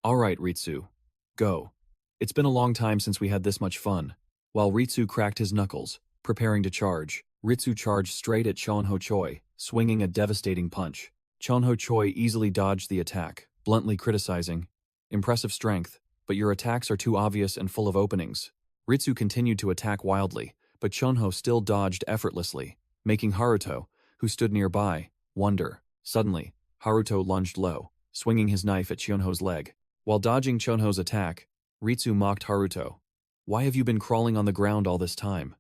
"All right, Ritsu. Go. It's been a long time since we had this much fun." While Ritsu cracked his knuckles, preparing to charge, Ritsu charged straight at Chonho Choi, swinging a devastating punch. Chonho Choi easily dodged the attack, bluntly criticizing, "Impressive strength, but your attacks are too obvious and full of openings." Ritsu continued to attack wildly, but Chonho still dodged effortlessly, making Haruto, who stood nearby, wonder. Suddenly, Haruto lunged low, swinging his knife at Chonho's leg. While dodging Chonho's attack, Ritsu mocked Haruto. "Why have you been crawling on the ground all this time?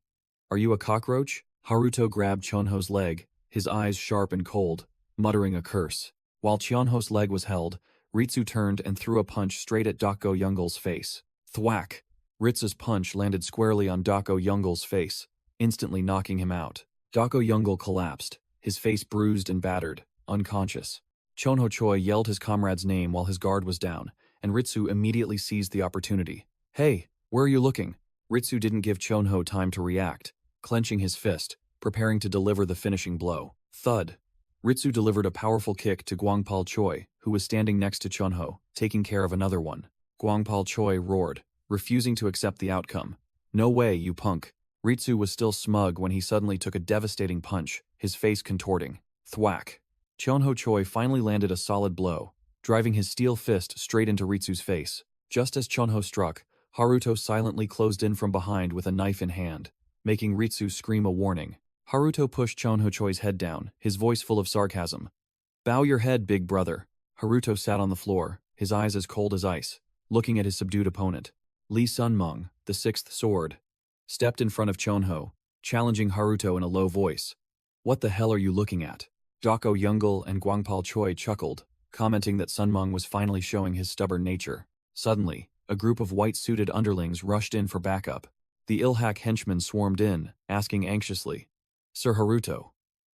Are you a cockroach?" Haruto grabbed Chonho's leg, his eyes sharp and cold, muttering a curse. While Chonho's leg was held, Ritsu turned and threw a punch straight at Dako Youngul's face. Thwack! Ritsu's punch landed squarely on Dako Youngul's face, instantly knocking him out. Dako Youngul collapsed, his face bruised and battered, unconscious. Chonho Choi yelled his comrade's name while his guard was down, and Ritsu immediately seized the opportunity. "Hey, where are you looking?" Ritsu didn't give Chonho time to react, clenching his fist, preparing to deliver the finishing blow. Thud! Ritsu delivered a powerful kick to Gwangpal Choi, who was standing next to Chonho, taking care of another one. Gwangpal Choi roared, refusing to accept the outcome. "No way, you punk." Ritsu was still smug when he suddenly took a devastating punch, his face contorting. Thwack! Chonho Choi finally landed a solid blow, driving his steel fist straight into Ritsu's face. Just as Chonho struck, Haruto silently closed in from behind with a knife in hand, making Ritsu scream a warning. Haruto pushed Chonho Choi's head down, his voice full of sarcasm. "Bow your head, big brother." Haruto sat on the floor, his eyes as cold as ice, looking at his subdued opponent. Lee Sunmung, the sixth sword, stepped in front of Chonho, challenging Haruto in a low voice. "What the hell are you looking at?" Dako Youngul and Gwangpal Choi chuckled, commenting that Sunmung was finally showing his stubborn nature. Suddenly, a group of white-suited underlings rushed in for backup. The Ilhak henchmen swarmed in, asking anxiously, "Sir Haruto,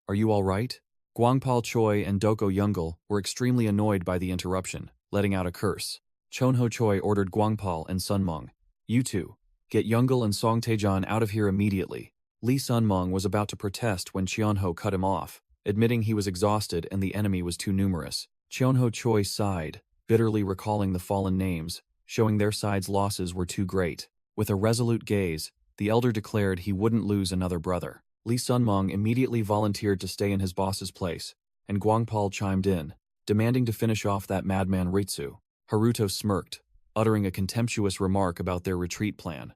are you all right?" Gwangpal Choi and Doko Youngul were extremely annoyed by the interruption, letting out a curse. Chonho Choi ordered Gwangpal and Sunmung, You two, get Youngle and Song Taejan out of here immediately. Lee Sunmong was about to protest when Cheonho cut him off, admitting he was exhausted and the enemy was too numerous. Cheonho Choi sighed, bitterly recalling the fallen names, showing their side's losses were too great. With a resolute gaze, the elder declared he wouldn't lose another brother. Lee Sunmong immediately volunteered to stay in his boss's place, and Guangpal chimed in, demanding to finish off that madman Ritsu. Haruto smirked, uttering a contemptuous remark about their retreat plan.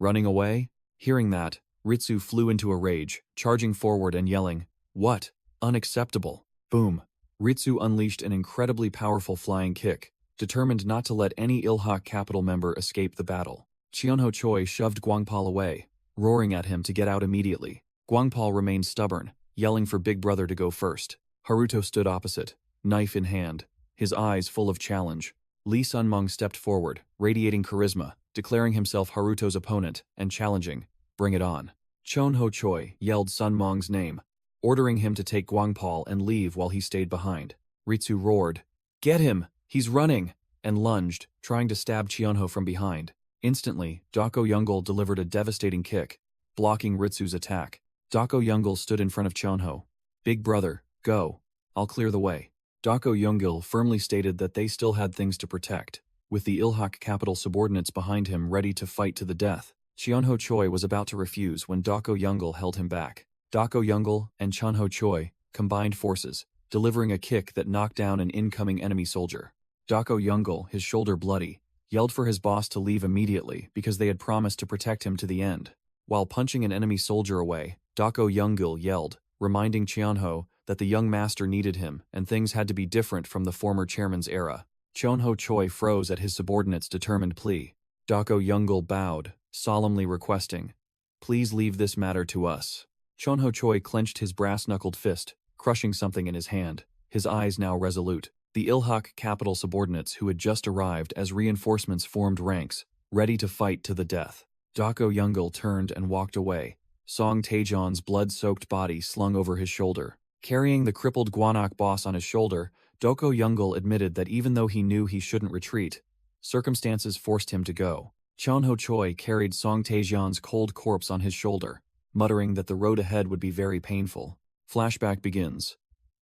Running away? Hearing that, Ritsu flew into a rage, charging forward and yelling, "What? Unacceptable!" Boom! Ritsu unleashed an incredibly powerful flying kick, determined not to let any Ilhak capital member escape the battle. Cheonho Choi shoved Guangpal away, roaring at him to get out immediately. Guangpal remained stubborn, yelling for Big Brother to go first. Haruto stood opposite, knife in hand, his eyes full of challenge. Lee Sunmong stepped forward, radiating charisma, declaring himself Haruto's opponent and challenging, "Bring it on." Cheonho Choi yelled Sunmong's name, ordering him to take Guangpal and leave while he stayed behind. Ritsu roared, "Get him! He's running!" and lunged, trying to stab Cheonho from behind. Instantly, Dako Youngle delivered a devastating kick, blocking Ritsu's attack. Dako Youngle stood in front of Cheonho. "Big brother, go. I'll clear the way." Dako Youngle firmly stated that they still had things to protect, with the Ilhak capital subordinates behind him ready to fight to the death. Cheonho Choi was about to refuse when Dako Youngle held him back. Dako Youngle and Cheonho Choi combined forces, delivering a kick that knocked down an incoming enemy soldier. Dako Youngle, his shoulder bloody, yelled for his boss to leave immediately because they had promised to protect him to the end. While punching an enemy soldier away, Dako Youngle yelled, reminding Cheonho that the young master needed him and things had to be different from the former chairman's era. Cheonho Choi froze at his subordinate's determined plea. Dako Youngle bowed, solemnly requesting, "Please leave this matter to us." Cheonho Choi clenched his brass-knuckled fist, crushing something in his hand, his eyes now resolute. The Ilhak capital subordinates who had just arrived as reinforcements formed ranks, ready to fight to the death. Dako Youngle turned and walked away, Song Taejan's blood-soaked body slung over his shoulder. Carrying the crippled Gwanak boss on his shoulder, Dako Youngle admitted that even though he knew he shouldn't retreat, circumstances forced him to go. Cheonho Choi carried Song Taejan's cold corpse on his shoulder, muttering that the road ahead would be very painful. Flashback begins.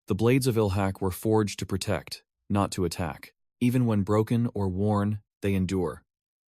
The blades of Ilhak were forged to protect, not to attack. Even when broken or worn, they endure.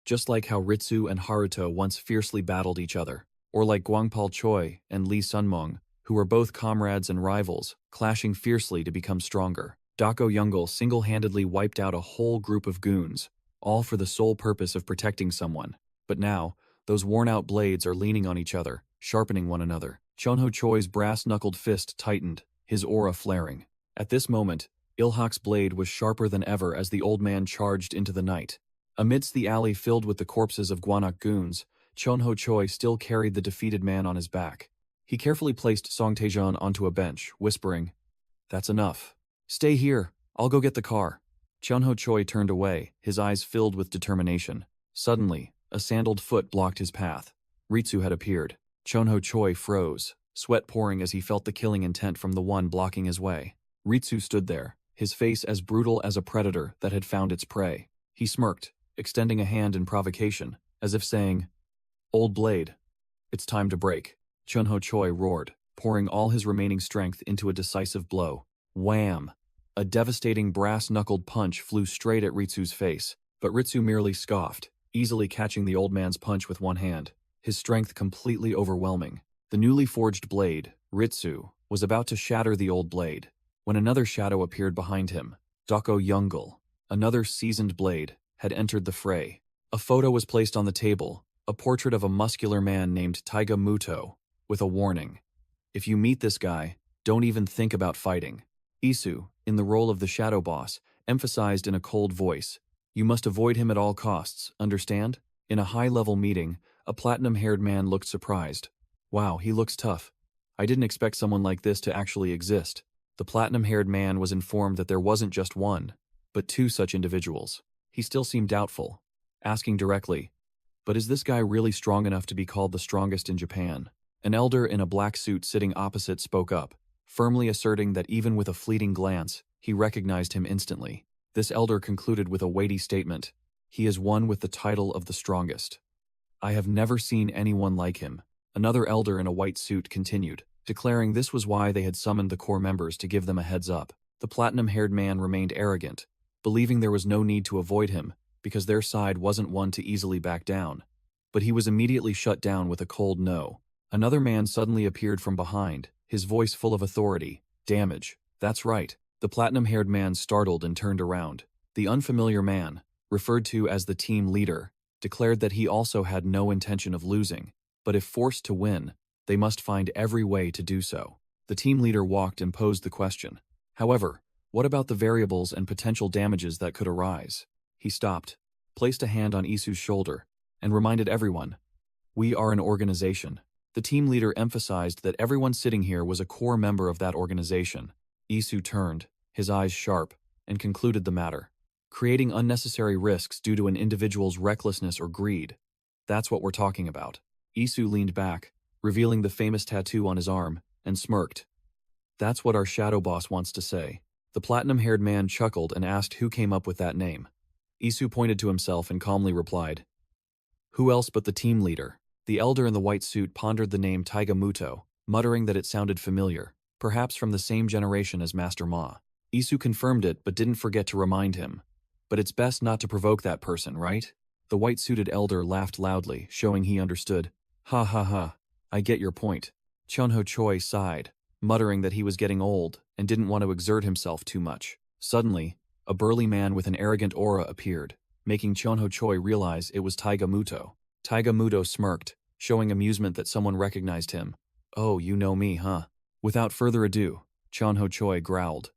Just like how Ritsu and Haruto once fiercely battled each other, or like Guangpal Choi and Lee Sunmong, who were both comrades and rivals, clashing fiercely to become stronger. Dako Youngle single-handedly wiped out a whole group of goons, all for the sole purpose of protecting someone. But now, those worn-out blades are leaning on each other, sharpening one another. Cheonho Choi's brass-knuckled fist tightened, his aura flaring. At this moment, Ilhak's blade was sharper than ever as the old man charged into the night. Amidst the alley filled with the corpses of Gwanak goons, Cheonho Choi still carried the defeated man on his back. He carefully placed Song Taejan onto a bench, whispering, "That's enough. Stay here, I'll go get the car." Cheonho Choi turned away, his eyes filled with determination. Suddenly, a sandaled foot blocked his path. Ritsu had appeared. Cheonho Choi froze, sweat pouring as he felt the killing intent from the one blocking his way. Ritsu stood there, his face as brutal as a predator that had found its prey. He smirked, extending a hand in provocation, as if saying, "Old blade, it's time to break." Cheonho Choi roared, pouring all his remaining strength into a decisive blow. Wham! A devastating brass-knuckled punch flew straight at Ritsu's face, but Ritsu merely scoffed, easily catching the old man's punch with one hand, his strength completely overwhelming. The newly forged blade, Ritsu, was about to shatter the old blade, when another shadow appeared behind him. Dako Youngle, another seasoned blade, had entered the fray. A photo was placed on the table, a portrait of a muscular man named Taiga Muto, with a warning. "If you meet this guy, don't even think about fighting." Isu, in the role of the shadow boss, emphasized in a cold voice, "You must avoid him at all costs, understand?" In a high-level meeting, a platinum-haired man looked surprised. "Wow, he looks tough. I didn't expect someone like this to actually exist." The platinum-haired man was informed that there wasn't just one, but two such individuals. He still seemed doubtful, asking directly, "But is this guy really strong enough to be called the strongest in Japan?" An elder in a black suit sitting opposite spoke up, firmly asserting that even with a fleeting glance, he recognized him instantly. This elder concluded with a weighty statement, He is one with the title of the strongest. I have never seen anyone like him. Another elder in a white suit continued, declaring this was why they had summoned the core members to give them a heads up. The platinum-haired man remained arrogant, believing there was no need to avoid him because their side wasn't one to easily back down. But he was immediately shut down with a cold no. Another man suddenly appeared from behind, his voice full of authority. Damage. That's right. The platinum-haired man startled and turned around. The unfamiliar man, referred to as the team leader, declared that he also had no intention of losing, but if forced to win, they must find every way to do so. The team leader walked and posed the question. However, what about the variables and potential damages that could arise? He stopped, placed a hand on Isu's shoulder, and reminded everyone, "We are an organization." The team leader emphasized that everyone sitting here was a core member of that organization. Isu turned, his eyes sharp, and concluded the matter. Creating unnecessary risks due to an individual's recklessness or greed. That's what we're talking about. Isu leaned back, revealing the famous tattoo on his arm, and smirked. That's what our shadow boss wants to say. The platinum-haired man chuckled and asked who came up with that name. Isu pointed to himself and calmly replied, "Who else but the team leader?" The elder in the white suit pondered the name Taiga Muto, muttering that it sounded familiar, perhaps from the same generation as Master Ma. Isu confirmed it but didn't forget to remind him. But it's best not to provoke that person, right? The white-suited elder laughed loudly, showing he understood. Ha ha ha, I get your point. Chunho Choi sighed, muttering that he was getting old and didn't want to exert himself too much. Suddenly, a burly man with an arrogant aura appeared, making Chunho Choi realize it was Taiga Muto. Taiga Muto smirked, showing amusement that someone recognized him. "Oh, you know me, huh?" Without further ado, Chunho Choi growled,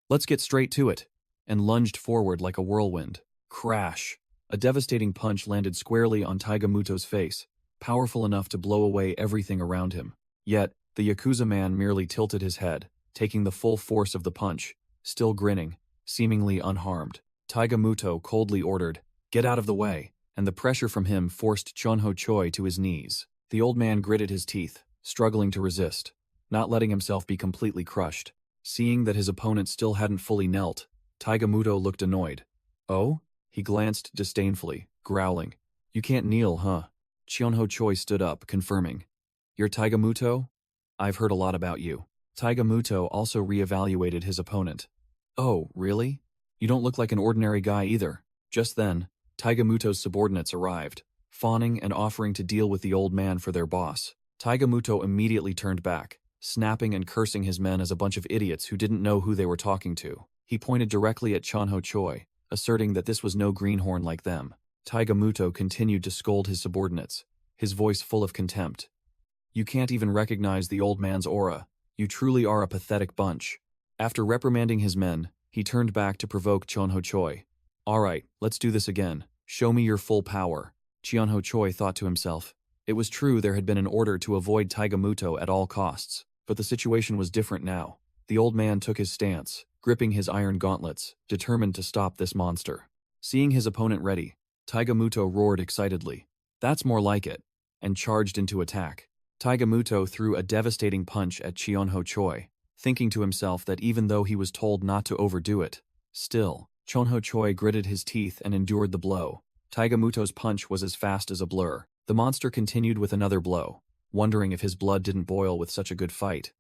"Let's get straight to it," and lunged forward like a whirlwind. Crash! A devastating punch landed squarely on Taiga Muto's face, powerful enough to blow away everything around him. Yet, the Yakuza man merely tilted his head, taking the full force of the punch, still grinning, seemingly unharmed. Taiga Muto coldly ordered, "Get out of the way," and the pressure from him forced Chunho Choi to his knees. The old man gritted his teeth, struggling to resist, not letting himself be completely crushed. Seeing that his opponent still hadn't fully knelt, Taiga Muto looked annoyed. "Oh?" He glanced disdainfully, growling, "You can't kneel, huh?" Chunho Choi stood up, confirming, "You're Taiga Muto? I've heard a lot about you." Taiga Muto also re-evaluated his opponent. "Oh, really? You don't look like an ordinary guy either." Just then, Taiga Muto's subordinates arrived, fawning and offering to deal with the old man for their boss. Taiga Muto immediately turned back, snapping and cursing his men as a bunch of idiots who didn't know who they were talking to. He pointed directly at Chunho Choi, asserting that this was no greenhorn like them. Taiga Muto continued to scold his subordinates, his voice full of contempt. "You can't even recognize the old man's aura. You truly are a pathetic bunch." After reprimanding his men, he turned back to provoke Chunho Choi. "All right, let's do this again. Show me your full power." Chunho Choi thought to himself. It was true there had been an order to avoid Taiga Muto at all costs, but the situation was different now. The old man took his stance, gripping his iron gauntlets, determined to stop this monster. Seeing his opponent ready, Taiga Muto roared excitedly, "That's more like it," and charged into attack. Taiga Muto threw a devastating punch at Chunho Choi, thinking to himself that even though he was told not to overdo it, still, Chunho Choi gritted his teeth and endured the blow. Taiga Muto's punch was as fast as a blur. The monster continued with another blow, wondering if his blood didn't boil with such a good fight.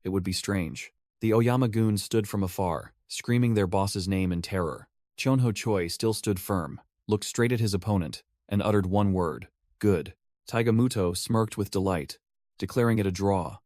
It would be strange. The Oyama goons stood from afar, screaming their boss's name in terror. Chunho Choi still stood firm, looked straight at his opponent, and uttered one word, "Good." Taiga Muto smirked with delight, declaring it a draw.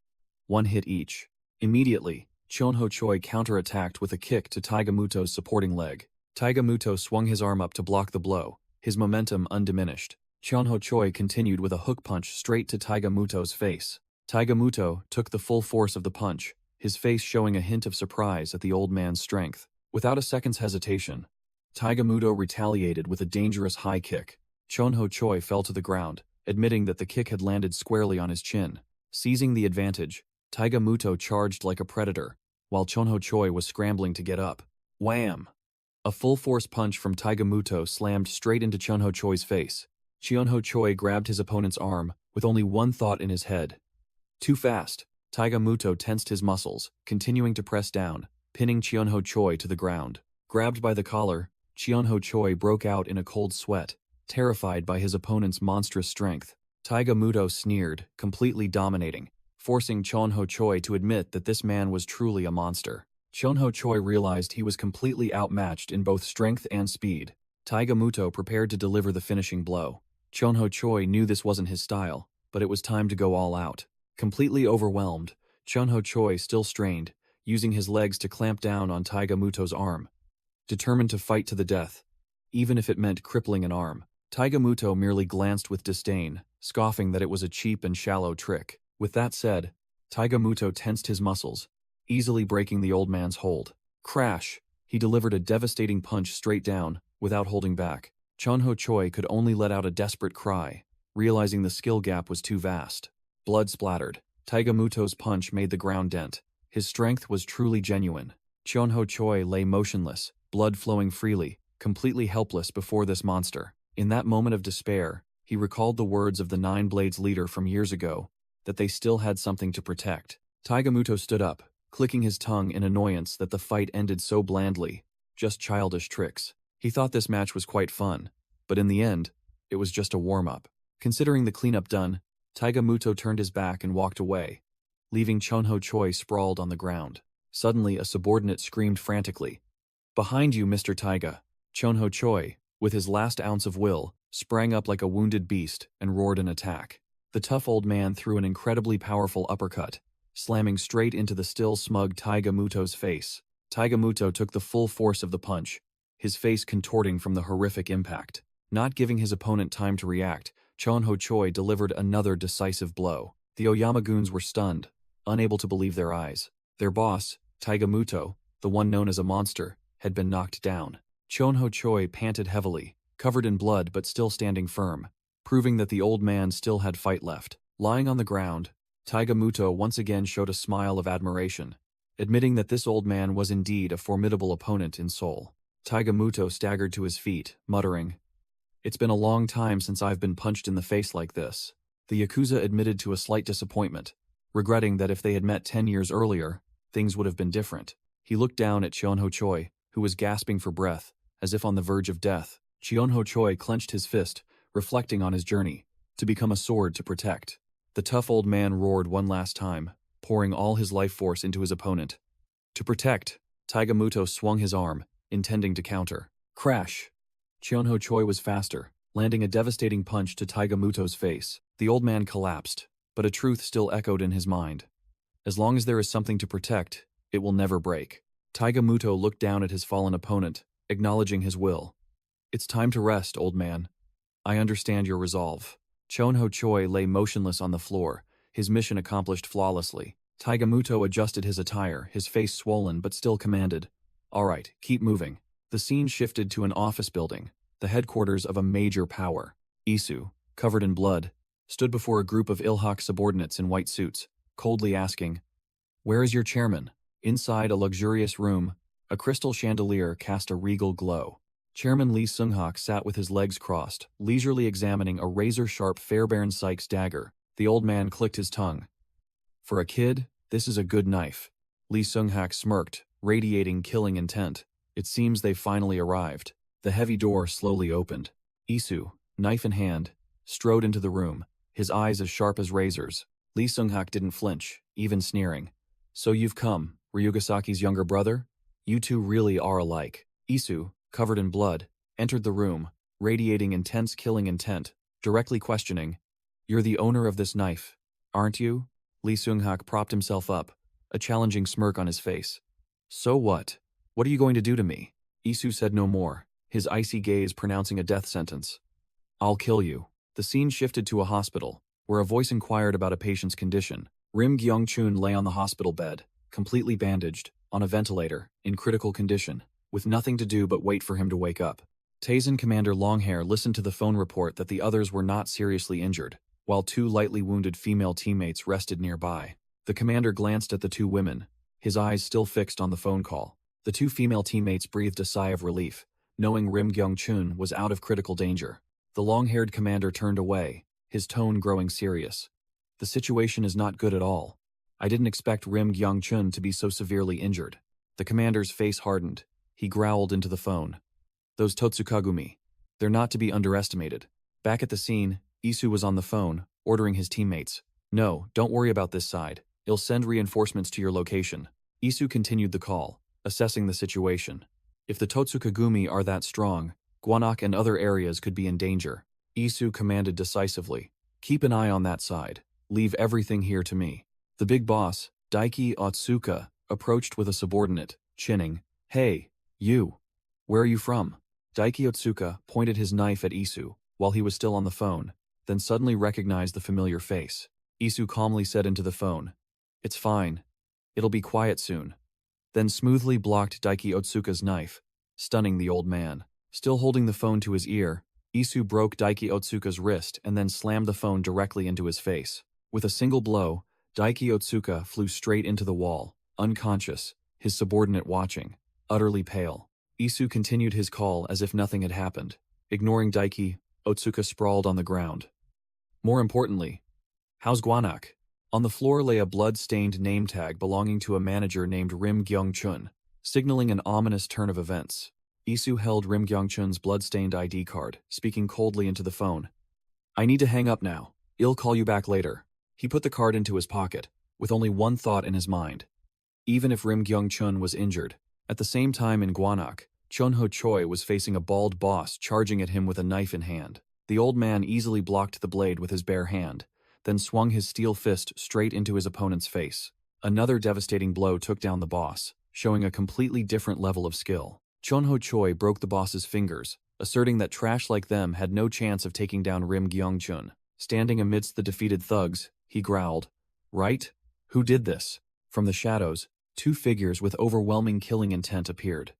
1 hit each. Immediately, Chunho Choi counterattacked with a kick to Taiga Muto's supporting leg. Taiga Muto swung his arm up to block the blow, his momentum undiminished. Chunho Choi continued with a hook punch straight to Taiga Muto's face. Taiga Muto took the full force of the punch, his face showing a hint of surprise at the old man's strength. Without a second's hesitation, Taiga Muto retaliated with a dangerous high kick. Chunho Choi fell to the ground, admitting that the kick had landed squarely on his chin. Seizing the advantage, Taiga Muto charged like a predator, while Chunho Choi was scrambling to get up. Wham! A full-force punch from Taiga Muto slammed straight into Chunho Choi's face. Chunho Choi grabbed his opponent's arm, with only one thought in his head. Too fast. Taiga Muto tensed his muscles, continuing to press down, pinning Chunho Choi to the ground. Grabbed by the collar, Cheonho Choi broke out in a cold sweat, terrified by his opponent's monstrous strength. Taiga Muto sneered, completely dominating, forcing Cheonho Choi to admit that this man was truly a monster. Cheonho Choi realized he was completely outmatched in both strength and speed. Taiga Muto prepared to deliver the finishing blow. Cheonho Choi knew this wasn't his style, but it was time to go all out. Completely overwhelmed, Cheonho Choi still strained, using his legs to clamp down on Taiga Muto's arm. Determined to fight to the death, even if it meant crippling an arm. Taiga Muto merely glanced with disdain, scoffing that it was a cheap and shallow trick. With that said, Taiga Muto tensed his muscles, easily breaking the old man's hold. Crash! He delivered a devastating punch straight down, without holding back. Cheonho Choi could only let out a desperate cry, realizing the skill gap was too vast. Blood splattered. Taiga Muto's punch made the ground dent. His strength was truly genuine. Cheonho Choi lay motionless, blood flowing freely, completely helpless before this monster. In that moment of despair, he recalled the words of the Nine Blades leader from years ago, that they still had something to protect. Taiga Muto stood up, clicking his tongue in annoyance that the fight ended so blandly. Just childish tricks. He thought this match was quite fun, but in the end, it was just a warm-up. Considering the cleanup done, Taiga Muto turned his back and walked away, leaving Cheonho Choi sprawled on the ground. Suddenly, a subordinate screamed frantically, "Behind you, Mr. Taiga!" Cheonho Choi, with his last ounce of will, sprang up like a wounded beast and roared an attack. The tough old man threw an incredibly powerful uppercut, slamming straight into the still smug Taiga Muto's face. Taiga Muto took the full force of the punch, his face contorting from the horrific impact. Not giving his opponent time to react, Cheonho Choi delivered another decisive blow. The Oyama-goons were stunned, unable to believe their eyes. Their boss, Taiga Muto, the one known as a monster, had been knocked down. Cheonho Choi panted heavily, covered in blood but still standing firm, proving that the old man still had fight left. Lying on the ground, Taiga Muto once again showed a smile of admiration, admitting that this old man was indeed a formidable opponent in soul. Taiga Muto staggered to his feet, muttering, "It's been a long time since I've been punched in the face like this." The Yakuza admitted to a slight disappointment, regretting that if they had met 10 years earlier, things would have been different. He looked down at Cheonho Choi, who was gasping for breath, as if on the verge of death. Cheonho Choi clenched his fist, reflecting on his journey, to become a sword to protect. The tough old man roared one last time, pouring all his life force into his opponent. To protect, Taiga Muto swung his arm, intending to counter. Crash! Cheonho Choi was faster, landing a devastating punch to Taiga Muto's face. The old man collapsed, but a truth still echoed in his mind. As long as there is something to protect, it will never break. Taiga Muto looked down at his fallen opponent, acknowledging his will. "It's time to rest, old man. I understand your resolve." Cheonho Choi lay motionless on the floor, his mission accomplished flawlessly. Taiga Muto adjusted his attire, his face swollen but still commanded, "All right, keep moving." The scene shifted to an office building, the headquarters of a major power. Isu, covered in blood, stood before a group of Ilhak subordinates in white suits, coldly asking, "Where is your chairman?" Inside a luxurious room, a crystal chandelier cast a regal glow. Chairman Lee Seung-hak sat with his legs crossed, leisurely examining a razor-sharp Fairbairn Sykes dagger. The old man clicked his tongue. "For a kid, this is a good knife." Lee Seung-hak smirked, radiating killing intent. "It seems they've finally arrived." The heavy door slowly opened. Isu, knife in hand, strode into the room, his eyes as sharp as razors. Lee Seung-hak didn't flinch, even sneering. "So you've come, Ryugasaki's younger brother? You two really are alike." Isu, covered in blood, entered the room, radiating intense killing intent, directly questioning, "You're the owner of this knife, aren't you?" Lee Seung-hak propped himself up, a challenging smirk on his face. "So what? What are you going to do to me?" Isu said no more, his icy gaze pronouncing a death sentence. "I'll kill you." The scene shifted to a hospital, where a voice inquired about a patient's condition. Rim Gyong-chun lay on the hospital bed, completely bandaged, on a ventilator, in critical condition, with nothing to do but wait for him to wake up. Taisen Commander Longhair listened to the phone report that the others were not seriously injured, while two lightly wounded female teammates rested nearby. The commander glanced at the two women, his eyes still fixed on the phone call. The two female teammates breathed a sigh of relief, knowing Rim Gyong-chun was out of critical danger. The long-haired commander turned away, his tone growing serious. "The situation is not good at all. I didn't expect Rim Gyong-chun to be so severely injured." The commander's face hardened. He growled into the phone. Those Totsukagumi. They're not to be underestimated. Back at the scene, Isu was on the phone, ordering his teammates. No, don't worry about this side. I'll send reinforcements to your location. Isu continued the call, assessing the situation. If the Totsukagumi are that strong, Guanak and other areas could be in danger. Isu commanded decisively. Keep an eye on that side. Leave everything here to me. The big boss, Daiki Otsuka, approached with a subordinate, chinning. Hey, you. Where are you from? Daiki Otsuka pointed his knife at Isu while he was still on the phone, then suddenly recognized the familiar face. Isu calmly said into the phone, It's fine. It'll be quiet soon. Then smoothly blocked Daiki Otsuka's knife, stunning the old man. Still holding the phone to his ear, Isu broke Daiki Otsuka's wrist and then slammed the phone directly into his face. With a single blow, Daiki Otsuka flew straight into the wall, unconscious, his subordinate watching, utterly pale. Isu continued his call as if nothing had happened. Ignoring Daiki, Otsuka sprawled on the ground. More importantly, how's Guanak? On the floor lay a blood-stained name tag belonging to a manager named Rim Gyung-chun, signaling an ominous turn of events. Isu held Rim Gyung-chun's blood-stained ID card, speaking coldly into the phone. I need to hang up now. I'll call you back later. He put the card into his pocket, with only one thought in his mind. Even if Rim Gyung-chun was injured, at the same time in Guanak, Chunho Choi was facing a bald boss charging at him with a knife in hand. The old man easily blocked the blade with his bare hand, then swung his steel fist straight into his opponent's face. Another devastating blow took down the boss, showing a completely different level of skill. Chunho Choi broke the boss's fingers, asserting that trash like them had no chance of taking down Rim Gyung-chun. Standing amidst the defeated thugs, he growled, Right? Who did this? From the shadows, two figures with overwhelming killing intent appeared.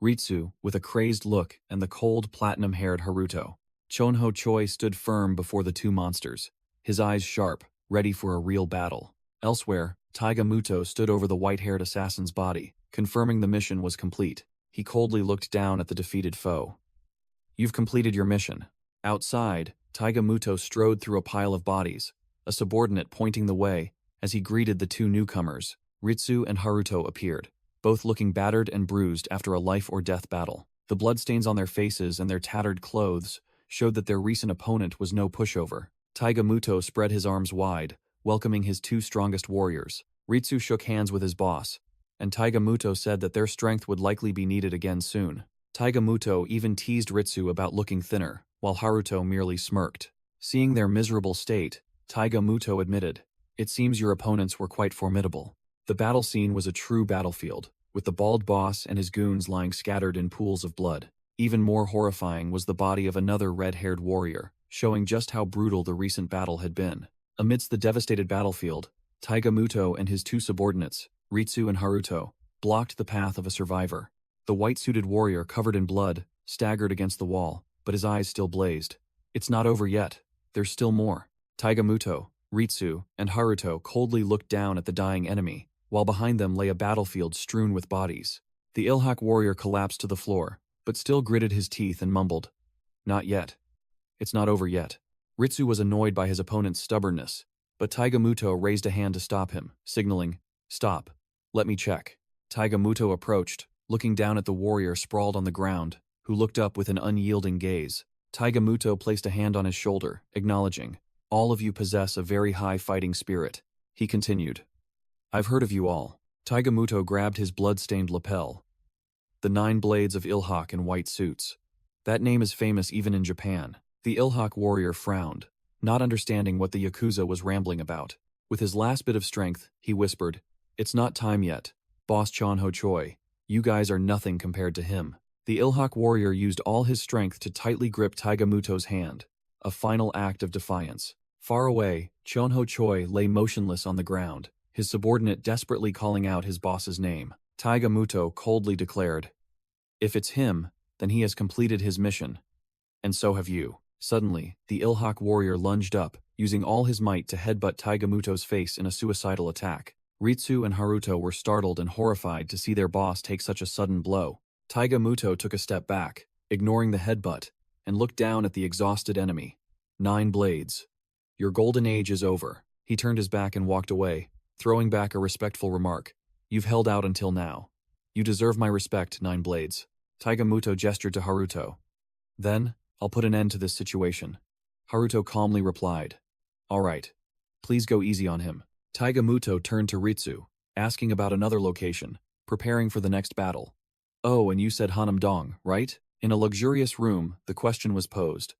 Ritsu, with a crazed look, and the cold, platinum-haired Haruto. Chunho Choi stood firm before the two monsters, his eyes sharp, ready for a real battle. Elsewhere, Taiga Muto stood over the white-haired assassin's body, confirming the mission was complete. He coldly looked down at the defeated foe. You've completed your mission. Outside, Taiga Muto strode through a pile of bodies, a subordinate pointing the way as he greeted the two newcomers. Ritsu and Haruto appeared, both looking battered and bruised after a life-or-death battle. The bloodstains on their faces and their tattered clothes showed that their recent opponent was no pushover. Taiga Muto spread his arms wide, welcoming his two strongest warriors. Ritsu shook hands with his boss, and Taiga Muto said that their strength would likely be needed again soon. Taiga Muto even teased Ritsu about looking thinner, while Haruto merely smirked. Seeing their miserable state, Taiga Muto admitted, It seems your opponents were quite formidable. The battle scene was a true battlefield, with the bald boss and his goons lying scattered in pools of blood. Even more horrifying was the body of another red-haired warrior, showing just how brutal the recent battle had been. Amidst the devastated battlefield, Taiga Muto and his two subordinates, Ritsu and Haruto, blocked the path of a survivor. The white-suited warrior, covered in blood, staggered against the wall, but his eyes still blazed. It's not over yet. There's still more. Taiga Muto, Ritsu, and Haruto coldly looked down at the dying enemy, while behind them lay a battlefield strewn with bodies. The Ilhak warrior collapsed to the floor, but still gritted his teeth and mumbled, Not yet. It's not over yet. Ritsu was annoyed by his opponent's stubbornness, but Taiga Muto raised a hand to stop him, signaling, Stop. Let me check. Taiga Muto approached, looking down at the warrior sprawled on the ground, who looked up with an unyielding gaze. Taiga Muto placed a hand on his shoulder, acknowledging, All of you possess a very high fighting spirit. He continued, I've heard of you all. Taiga Muto grabbed his blood-stained lapel. The 9 blades of Ilhak in white suits. That name is famous even in Japan. The Ilhak warrior frowned, not understanding what the Yakuza was rambling about. With his last bit of strength, he whispered, It's not time yet. Boss Chunho Choi, you guys are nothing compared to him. The Ilhak warrior used all his strength to tightly grip Taiga Muto's hand, a final act of defiance. Far away, Chunho Choi lay motionless on the ground, his subordinate desperately calling out his boss's name. Taiga Muto coldly declared, If it's him, then he has completed his mission. And so have you. Suddenly, the Ilhak warrior lunged up, using all his might to headbutt Taiga Muto's face in a suicidal attack. Ritsu and Haruto were startled and horrified to see their boss take such a sudden blow. Taiga Muto took a step back, ignoring the headbutt, and looked down at the exhausted enemy. 9 blades. Your golden age is over. He turned his back and walked away, throwing back a respectful remark. You've held out until now. You deserve my respect, 9 blades. Taigamuto gestured to Haruto. Then, I'll put an end to this situation. Haruto calmly replied. All right. Please go easy on him. Taigamuto turned to Ritsu, asking about another location, preparing for the next battle. Oh, and you said Hanamdong, right? In a luxurious room, the question was posed.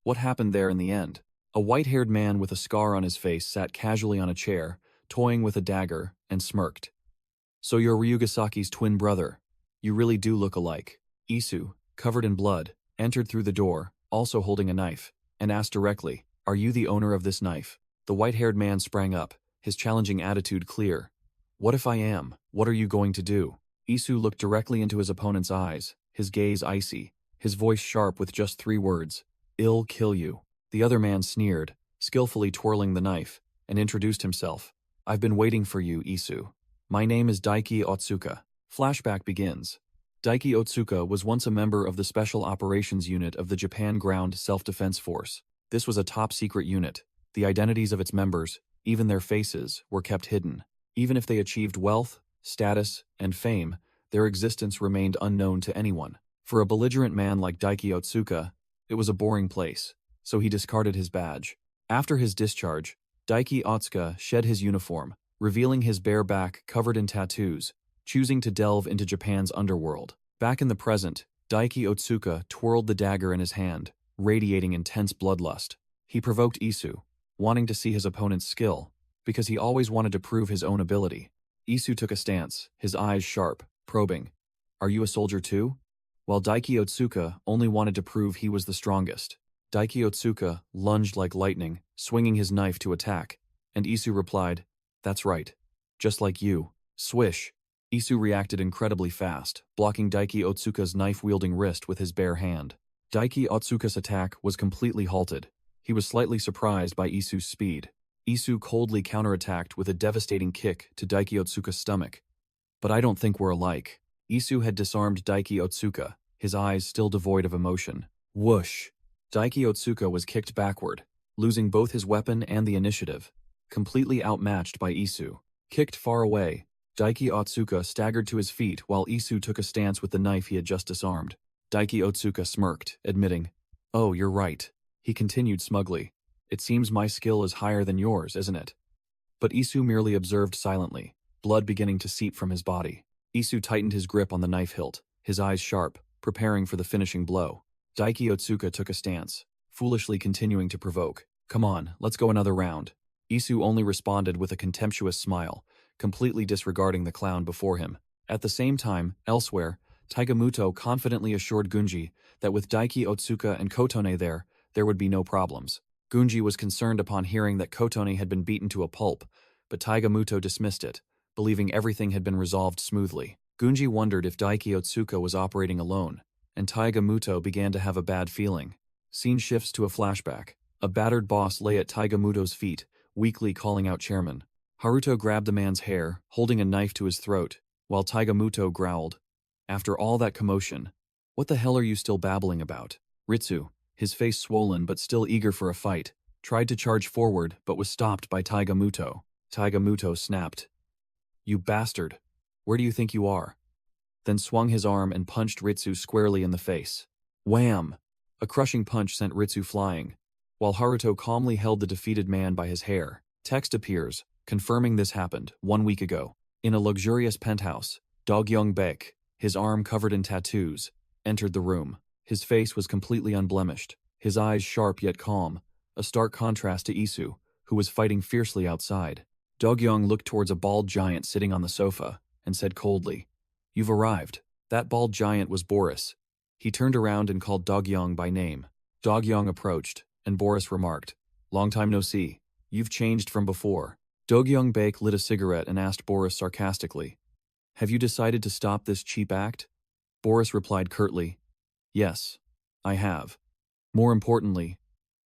What happened there in the end? A white-haired man with a scar on his face sat casually on a chair, toying with a dagger, and smirked. So you're Ryugasaki's twin brother. You really do look alike. Isu, covered in blood, entered through the door, also holding a knife, and asked directly, Are you the owner of this knife? The white-haired man sprang up, his challenging attitude clear. What if I am? What are you going to do? Isu looked directly into his opponent's eyes, his gaze icy, his voice sharp with just 3 words. I'll kill you. The other man sneered, skillfully twirling the knife, and introduced himself. I've been waiting for you, Isu. My name is Daiki Otsuka. Flashback begins. Daiki Otsuka was once a member of the Special Operations Unit of the Japan Ground Self-Defense Force. This was a top-secret unit. The identities of its members, even their faces, were kept hidden. Even if they achieved wealth, status, and fame, their existence remained unknown to anyone. For a belligerent man like Daiki Otsuka, it was a boring place, so he discarded his badge. After his discharge, Daiki Otsuka shed his uniform, revealing his bare back covered in tattoos, choosing to delve into Japan's underworld. Back in the present, Daiki Otsuka twirled the dagger in his hand, radiating intense bloodlust. He provoked Isu, wanting to see his opponent's skill, because he always wanted to prove his own ability. Isu took a stance, his eyes sharp, probing. Are you a soldier too? While Daiki Otsuka only wanted to prove he was the strongest. Daiki Otsuka lunged like lightning, swinging his knife to attack, and Isu replied, That's right. Just like you. Swish. Isu reacted incredibly fast, blocking Daiki Otsuka's knife-wielding wrist with his bare hand. Daiki Otsuka's attack was completely halted. He was slightly surprised by Isu's speed. Isu coldly counterattacked with a devastating kick to Daiki Otsuka's stomach. But I don't think we're alike. Isu had disarmed Daiki Otsuka, his eyes still devoid of emotion. Whoosh! Daiki Otsuka was kicked backward, losing both his weapon and the initiative, completely outmatched by Isu. Kicked far away, Daiki Otsuka staggered to his feet while Isu took a stance with the knife he had just disarmed. Daiki Otsuka smirked, admitting, Oh, you're right. He continued smugly. It seems my skill is higher than yours, isn't it? But Isu merely observed silently, blood beginning to seep from his body. Isu tightened his grip on the knife hilt, his eyes sharp, preparing for the finishing blow. Daiki Otsuka took a stance, foolishly continuing to provoke. Come on, let's go another round. Isu only responded with a contemptuous smile, completely disregarding the clown before him. At the same time, elsewhere, Taigamuto confidently assured Gunji that with Daiki Otsuka and Kotone there would be no problems. Gunji was concerned upon hearing that Kotone had been beaten to a pulp, but Taigamuto dismissed it, believing everything had been resolved smoothly. Gunji wondered if Daiki Otsuka was operating alone, and Taigamuto began to have a bad feeling. Scene shifts to a flashback. A battered boss lay at Taigamuto's feet, weakly calling out chairman. Haruto grabbed the man's hair, holding a knife to his throat, while Taigamuto growled, After all that commotion, what the hell are you still babbling about? Ritsu, his face swollen but still eager for a fight, tried to charge forward but was stopped by Taigamuto. Taigamuto snapped, You bastard! Where do you think you are? Then swung his arm and punched Ritsu squarely in the face. Wham! A crushing punch sent Ritsu flying, while Haruto calmly held the defeated man by his hair. Text appears, confirming this happened 1 week ago. In a luxurious penthouse, Dogyong Baek, his arm covered in tattoos, entered the room. His face was completely unblemished, his eyes sharp yet calm, a stark contrast to Isu, who was fighting fiercely outside. Dogyong looked towards a bald giant sitting on the sofa, and said coldly, You've arrived. That bald giant was Boris. He turned around and called Dogyong by name. Dogyong approached, and Boris remarked, Long time no see. You've changed from before. Dogyong Baek lit a cigarette and asked Boris sarcastically, Have you decided to stop this cheap act? Boris replied curtly, Yes, I have. More importantly,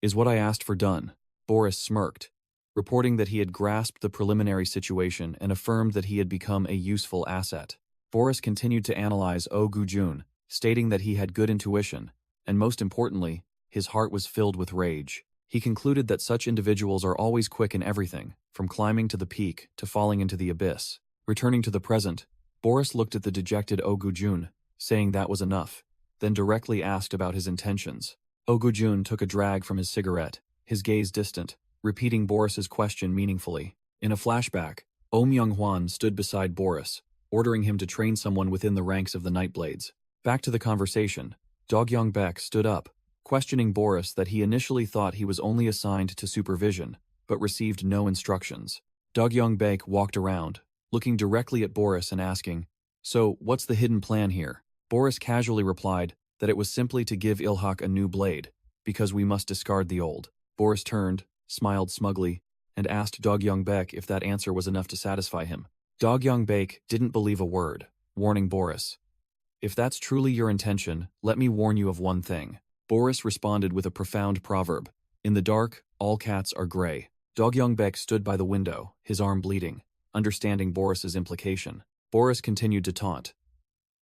is what I asked for done. Boris smirked, reporting that he had grasped the preliminary situation and affirmed that he had become a useful asset. Boris continued to analyze Oh Gujun, stating that he had good intuition, and most importantly, his heart was filled with rage. He concluded that such individuals are always quick in everything, from climbing to the peak to falling into the abyss. Returning to the present, Boris looked at the dejected Oh Gujun, saying that was enough, then directly asked about his intentions. Oh Gujun took a drag from his cigarette, his gaze distant, repeating Boris's question meaningfully. In a flashback, Oh Myung-hwan stood beside Boris, ordering him to train someone within the ranks of the Nightblades. Back to the conversation, Dog-young-baek stood up, questioning Boris that he initially thought he was only assigned to supervision, but received no instructions. Dog-young-baek walked around, looking directly at Boris and asking, "So, what's the hidden plan here?" Boris casually replied that it was simply to give Ilhak a new blade, because we must discard the old. Boris turned, smiled smugly, and asked Dog-young-baek if that answer was enough to satisfy him. Dog-young-baek didn't believe a word, warning Boris, "If that's truly your intention, let me warn you of one thing." Boris responded with a profound proverb, "In the dark, all cats are gray." Dog-young-baek stood by the window, his arm bleeding, understanding Boris's implication. Boris continued to taunt,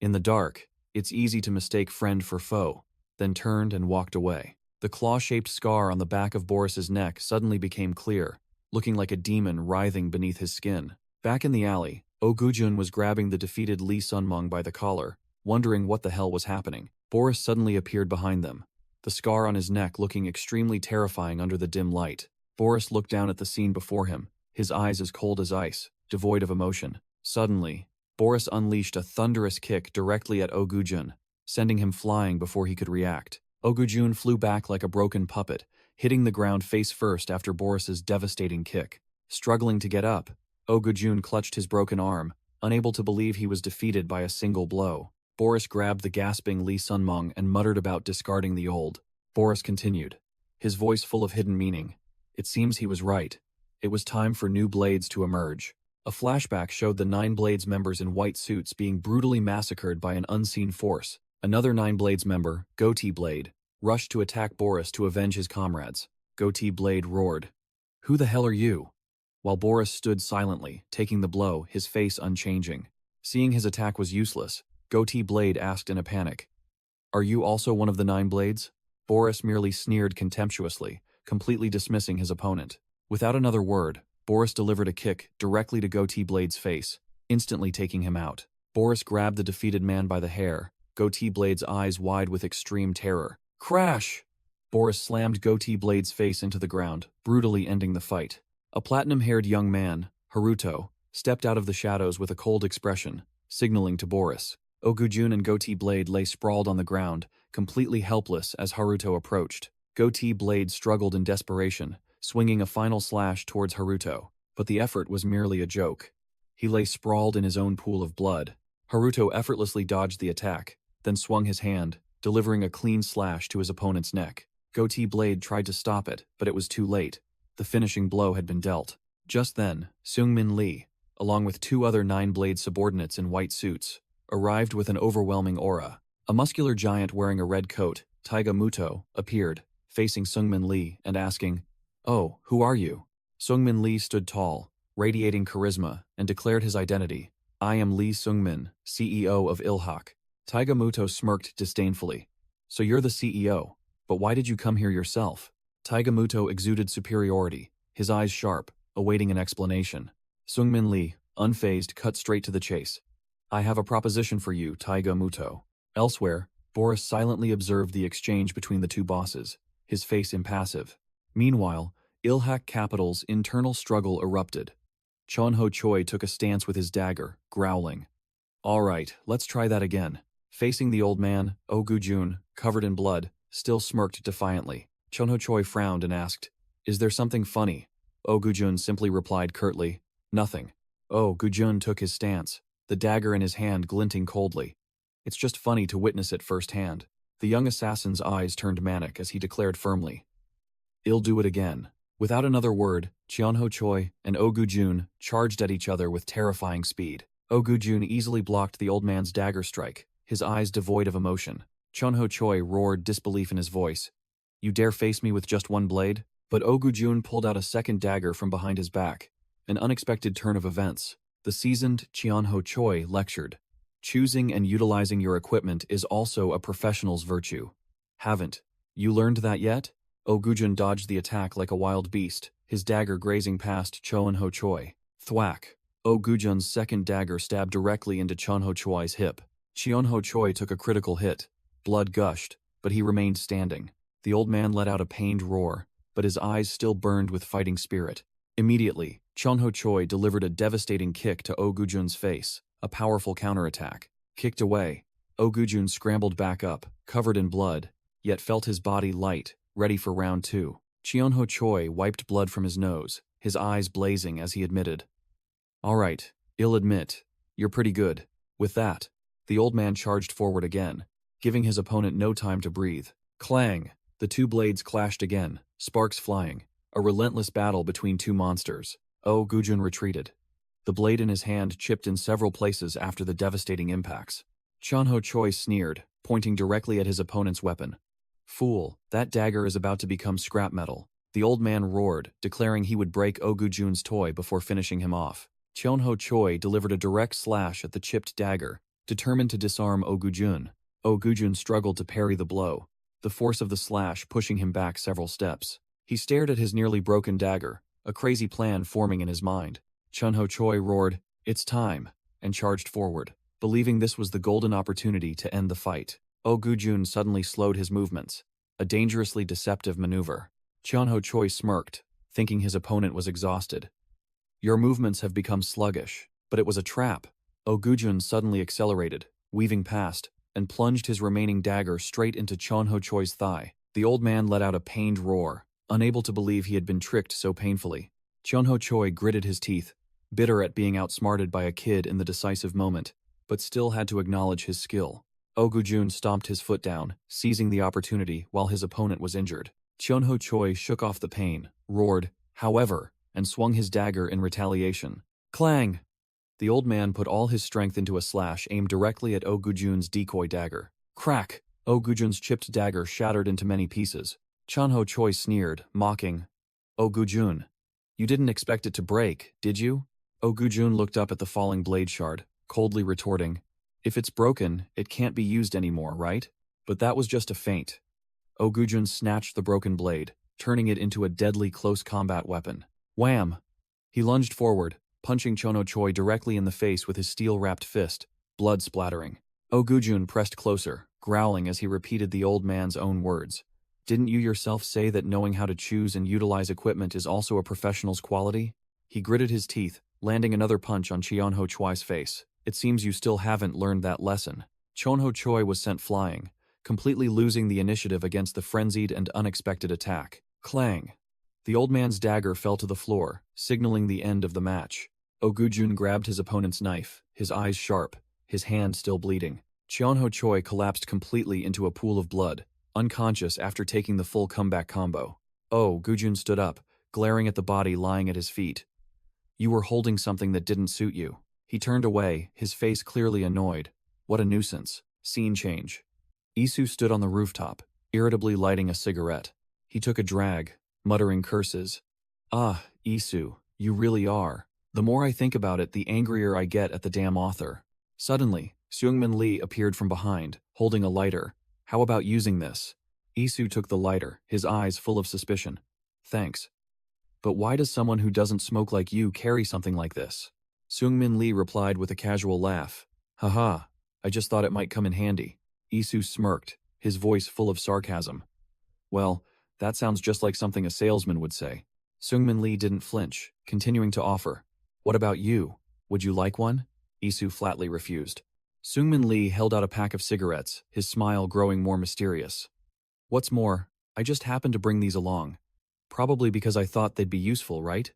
"In the dark, it's easy to mistake friend for foe," then turned and walked away. The claw-shaped scar on the back of Boris's neck suddenly became clear, looking like a demon writhing beneath his skin. Back in the alley, Oh Gujun was grabbing the defeated Lee Sunmung by the collar, wondering what the hell was happening. Boris suddenly appeared behind them, the scar on his neck looking extremely terrifying under the dim light. Boris looked down at the scene before him, his eyes as cold as ice, devoid of emotion. Suddenly, Boris unleashed a thunderous kick directly at Oh Gujun, sending him flying before he could react. Oh Gujun flew back like a broken puppet, hitting the ground face first after Boris's devastating kick. Struggling to get up, Oh Gujun clutched his broken arm, unable to believe he was defeated by a single blow. Boris grabbed the gasping Lee Sunmung and muttered about discarding the old. Boris continued, his voice full of hidden meaning. It seems he was right. It was time for new blades to emerge. A flashback showed the Nine Blades members in white suits being brutally massacred by an unseen force. Another Nine Blades member, Goatee Blade, rushed to attack Boris to avenge his comrades. Goatee Blade roared, "Who the hell are you?" While Boris stood silently, taking the blow, his face unchanging. Seeing his attack was useless, Goatee Blade asked in a panic, "Are you also one of the Nine Blades?" Boris merely sneered contemptuously, completely dismissing his opponent. Without another word, Boris delivered a kick directly to Goatee Blade's face, instantly taking him out. Boris grabbed the defeated man by the hair, Goatee Blade's eyes wide with extreme terror. Crash! Boris slammed Goatee Blade's face into the ground, brutally ending the fight. A platinum-haired young man, Haruto, stepped out of the shadows with a cold expression, signaling to Boris. Oh Gujun and Goatee Blade lay sprawled on the ground, completely helpless as Haruto approached. Goatee Blade struggled in desperation, swinging a final slash towards Haruto, but the effort was merely a joke. He lay sprawled in his own pool of blood. Haruto effortlessly dodged the attack, then swung his hand, delivering a clean slash to his opponent's neck. Goatee Blade tried to stop it, but it was too late. The finishing blow had been dealt. Just then, Seungmin Lee, along with two other Nine Blade subordinates in white suits, arrived with an overwhelming aura. A muscular giant wearing a red coat, Taiga Muto, appeared, facing Seungmin Lee and asking, "Oh, who are you?" Seungmin Lee stood tall, radiating charisma, and declared his identity. "I am Lee Seungmin, CEO of Ilhak." Taiga Muto smirked disdainfully. "So you're the CEO, but why did you come here yourself?" Taiga Muto exuded superiority, his eyes sharp, awaiting an explanation. Seungmin Lee, unfazed, cut straight to the chase. "I have a proposition for you, Taiga Muto." Elsewhere, Boris silently observed the exchange between the two bosses, his face impassive. Meanwhile, Ilhak Capital's internal struggle erupted. Chonho Choi took a stance with his dagger, growling. "All right, let's try that again." Facing the old man, Oh Gujun, covered in blood, still smirked defiantly. Chonho Choi frowned and asked, "Is there something funny?" Oh Gujun simply replied curtly, "Nothing." Oh Gujun took his stance, the dagger in his hand glinting coldly. "It's just funny to witness it firsthand." The young assassin's eyes turned manic as he declared firmly, "I'll do it again." Without another word, Chonho Choi and Oh Gujun charged at each other with terrifying speed. Oh Gujun easily blocked the old man's dagger strike, his eyes devoid of emotion. Chonho Choi roared disbelief in his voice. "You dare face me with just one blade?" But Oh Gujun pulled out a second dagger from behind his back, an unexpected turn of events. The seasoned Chonho Choi lectured, "Choosing and utilizing your equipment is also a professional's virtue. Haven't you learned that yet?" Oh Gujun dodged the attack like a wild beast, his dagger grazing past Chonho Choi. Thwack! Oh Gujun's second dagger stabbed directly into Chonho Choi's hip. Cheonho Choi took a critical hit. Blood gushed, but he remained standing. The old man let out a pained roar, but his eyes still burned with fighting spirit. Immediately, Cheonho Choi delivered a devastating kick to Oh Gujun's face, a powerful counterattack. Kicked away, Oh Gujun scrambled back up, covered in blood, yet felt his body light, ready for round 2. Cheonho Choi wiped blood from his nose, his eyes blazing as he admitted. "All right, I'll admit, you're pretty good." With that, the old man charged forward again, giving his opponent no time to breathe. Clang! The two blades clashed again, sparks flying. A relentless battle between two monsters. Oh Gujun retreated. The blade in his hand chipped in several places after the devastating impacts. Cheonho Choi sneered, pointing directly at his opponent's weapon. "Fool, that dagger is about to become scrap metal." The old man roared, declaring he would break Oh Gujun's toy before finishing him off. Cheonho Choi delivered a direct slash at the chipped dagger, determined to disarm Oh Gujun. Oh Gujun struggled to parry the blow, the force of the slash pushing him back several steps. He stared at his nearly broken dagger, a crazy plan forming in his mind. Cheonho Choi roared, "It's time," and charged forward, believing this was the golden opportunity to end the fight. Oh Gujun suddenly slowed his movements, a dangerously deceptive maneuver. Cheonho Choi smirked, thinking his opponent was exhausted. "Your movements have become sluggish, but it was a trap." Oh Gujun suddenly accelerated, weaving past, and plunged his remaining dagger straight into Cheonho Choi's thigh. The old man let out a pained roar, unable to believe he had been tricked so painfully. Cheonho Choi gritted his teeth, bitter at being outsmarted by a kid in the decisive moment, but still had to acknowledge his skill. Oh Gujun stomped his foot down, seizing the opportunity while his opponent was injured. Cheonho Choi shook off the pain, roared, "However," and swung his dagger in retaliation. Clang! The old man put all his strength into a slash aimed directly at Oh Gujun's decoy dagger. Crack! Oh Gujun's chipped dagger shattered into many pieces. Cheonho Choi sneered, mocking, "Oh Gujun, you didn't expect it to break, did you?" Oh Gujun looked up at the falling blade shard, coldly retorting, "If it's broken, it can't be used anymore, right?" But that was just a feint. Oh Gujun snatched the broken blade, turning it into a deadly close combat weapon. Wham! He lunged forward, punching Cheonho Choi directly in the face with his steel-wrapped fist, blood splattering. Oh Gujun pressed closer, growling as he repeated the old man's own words. "Didn't you yourself say that knowing how to choose and utilize equipment is also a professional's quality?" He gritted his teeth, landing another punch on Cheonho Choi's face. "It seems you still haven't learned that lesson." Cheonho Choi was sent flying, completely losing the initiative against the frenzied and unexpected attack. Clang! The old man's dagger fell to the floor, signaling the end of the match. Oh Gujun grabbed his opponent's knife, his eyes sharp, his hand still bleeding. Cheonho Choi collapsed completely into a pool of blood, unconscious after taking the full comeback combo. Oh Gujun stood up, glaring at the body lying at his feet. "You were holding something that didn't suit you." He turned away, his face clearly annoyed. What a nuisance. Scene change. Isu stood on the rooftop, irritably lighting a cigarette. He took a drag, muttering curses. "Ah, Isu, you really are. The more I think about it, the angrier I get at the damn author." Suddenly, Seungmin Lee appeared from behind, holding a lighter. "How about using this?" Isu took the lighter, his eyes full of suspicion. "Thanks. But why does someone who doesn't smoke like you carry something like this?" Seungmin Lee replied with a casual laugh. "Haha, I just thought it might come in handy." Isu smirked, his voice full of sarcasm. "Well, that sounds just like something a salesman would say." Seungmin Lee didn't flinch, continuing to offer. "What about you? Would you like one?" Isu flatly refused. Seungmin Lee held out a pack of cigarettes, his smile growing more mysterious. "What's more, I just happened to bring these along. Probably because I thought they'd be useful, right?"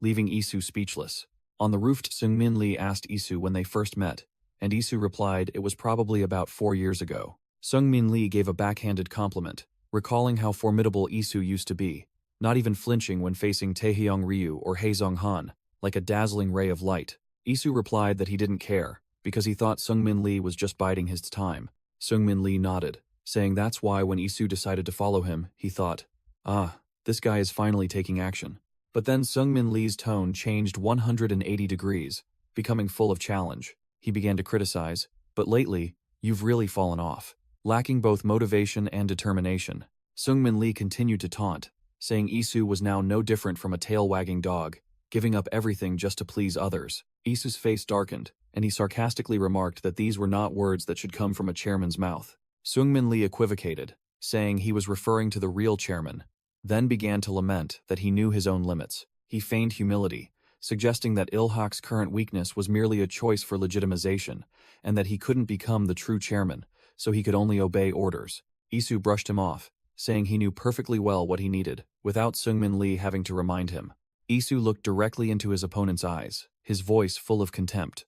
Leaving Isu speechless. On the roof, Seungmin Lee asked Isu when they first met, and Isu replied it was probably about 4 years ago. Seungmin Lee gave a backhanded compliment, recalling how formidable Isu used to be, not even flinching when facing Taehyung Ryu or Haezong Han, like a dazzling ray of light. Isu replied that he didn't care, because he thought Seungmin Lee was just biding his time. Seungmin Lee nodded, saying that's why when Isu decided to follow him, he thought, "Ah, this guy is finally taking action." But then Seungmin Lee's tone changed 180 degrees, becoming full of challenge. He began to criticize, "But lately, you've really fallen off." Lacking both motivation and determination, Seungmin Lee continued to taunt, saying Isu was now no different from a tail-wagging dog, giving up everything just to please others. Isu's face darkened, and he sarcastically remarked that these were not words that should come from a chairman's mouth. Seungmin Lee equivocated, saying he was referring to the real chairman, then began to lament that he knew his own limits. He feigned humility, suggesting that Ilhak's current weakness was merely a choice for legitimization, and that he couldn't become the true chairman, so he could only obey orders. Isu brushed him off, saying he knew perfectly well what he needed, without Seungmin Lee having to remind him. Isu looked directly into his opponent's eyes, his voice full of contempt.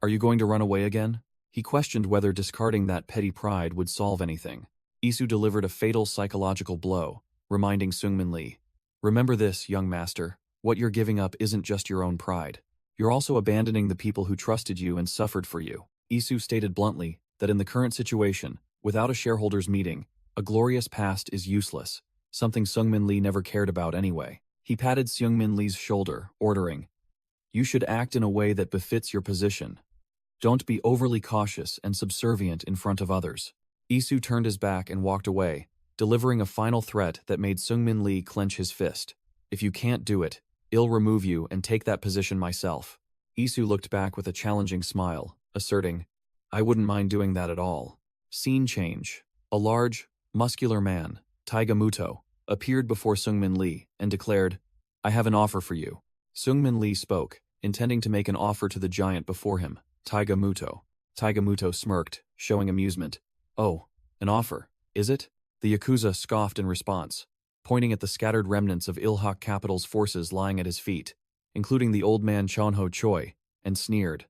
"Are you going to run away again?" He questioned whether discarding that petty pride would solve anything. Isu delivered a fatal psychological blow, reminding Seungmin Lee, "Remember this, young master. What you're giving up isn't just your own pride. You're also abandoning the people who trusted you and suffered for you." Isu stated bluntly that in the current situation, without a shareholders' meeting, a glorious past is useless, something Seungmin Lee never cared about anyway. He patted Seungmin Lee's shoulder, ordering, "You should act in a way that befits your position. Don't be overly cautious and subservient in front of others." Isu turned his back and walked away, delivering a final threat that made Seungmin Lee clench his fist. "If you can't do it, I'll remove you and take that position myself." Isu looked back with a challenging smile, asserting, "I wouldn't mind doing that at all." Scene change. A large, muscular man, Taiga Muto, appeared before Seungmin Lee and declared, "I have an offer for you." Seungmin Lee spoke, intending to make an offer to the giant before him, Taiga Muto. Taiga Muto smirked, showing amusement. "Oh, an offer, is it?" The Yakuza scoffed in response, pointing at the scattered remnants of Ilhak Capital's forces lying at his feet, including the old man Chonho Choi, and sneered.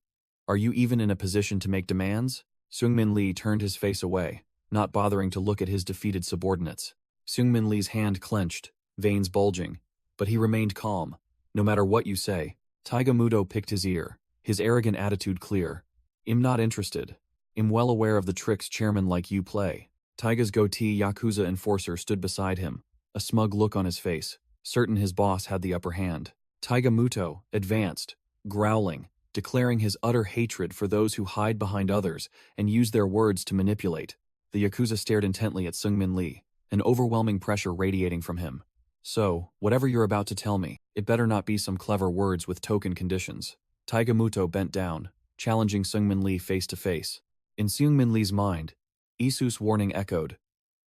"Are you even in a position to make demands?" Seungmin Lee turned his face away, not bothering to look at his defeated subordinates. Seungmin Lee's hand clenched, veins bulging, but he remained calm. "No matter what you say." Taiga Muto picked his ear, his arrogant attitude clear. "I'm not interested. I'm well aware of the tricks chairmen like you play." Taiga's goatee Yakuza enforcer stood beside him, a smug look on his face, certain his boss had the upper hand. Taiga Muto advanced, growling, declaring his utter hatred for those who hide behind others and use their words to manipulate. The Yakuza stared intently at Seungmin Lee, an overwhelming pressure radiating from him. "So, whatever you're about to tell me, it better not be some clever words with token conditions." Taiga Muto bent down, challenging Seungmin Lee face to face. In Seungmin Lee's mind, Isu's warning echoed,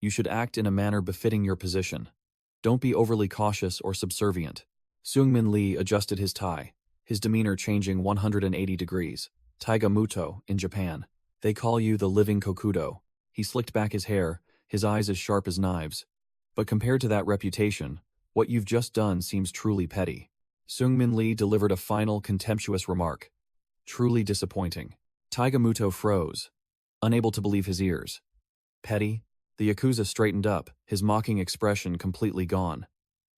"You should act in a manner befitting your position. Don't be overly cautious or subservient." Seungmin Lee adjusted his tie, his demeanor changing 180 degrees. "Taiga Muto, in Japan. They call you the living Kokudo." He slicked back his hair, his eyes as sharp as knives. "But compared to that reputation, what you've just done seems truly petty." Seungmin Lee delivered a final contemptuous remark. "Truly disappointing." Taiga Muto froze, unable to believe his ears. "Petty?" The Yakuza straightened up, his mocking expression completely gone.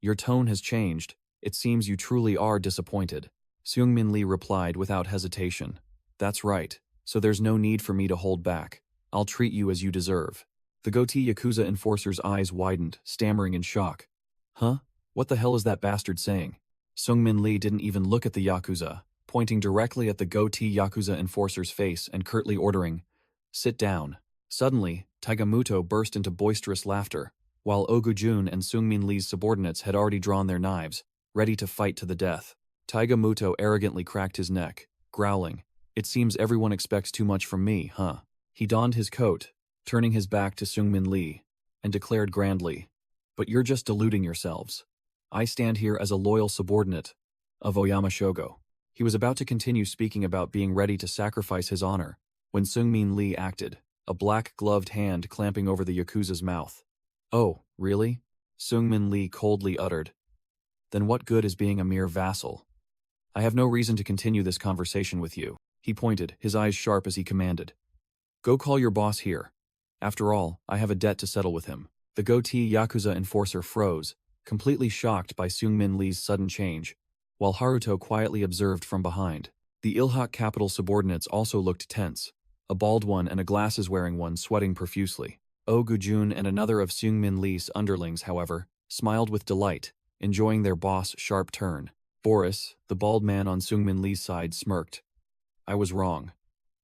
"Your tone has changed. It seems you truly are disappointed." Seungmin Lee replied without hesitation. "That's right, so there's no need for me to hold back. I'll treat you as you deserve." The goatee Yakuza enforcer's eyes widened, stammering in shock. "Huh? What the hell is that bastard saying?" Seungmin Lee didn't even look at the Yakuza, pointing directly at the goatee Yakuza enforcer's face and curtly ordering, "Sit down." Suddenly, Taiga Muto burst into boisterous laughter, while Ogujun and Seungmin Lee's subordinates had already drawn their knives, ready to fight to the death. Taiga Muto arrogantly cracked his neck, growling, "It seems everyone expects too much from me, huh?" He donned his coat, turning his back to Seungmin Lee, and declared grandly, "But you're just deluding yourselves. I stand here as a loyal subordinate of Oyama Shogo." He was about to continue speaking about being ready to sacrifice his honor, when Seungmin Lee acted, a black-gloved hand clamping over the Yakuza's mouth. "Oh, really?" Seungmin Lee coldly uttered. "Then what good is being a mere vassal? I have no reason to continue this conversation with you." He pointed, his eyes sharp as he commanded. "Go call your boss here. After all, I have a debt to settle with him." The goatee Yakuza enforcer froze, completely shocked by Seungmin Lee's sudden change, while Haruto quietly observed from behind. The Ilhak Capital subordinates also looked tense, a bald one and a glasses-wearing one sweating profusely. Ogujun and another of Seungmin Lee's underlings, however, smiled with delight, enjoying their boss' sharp turn. Boris, the bald man on Seungmin Lee's side, smirked. "I was wrong.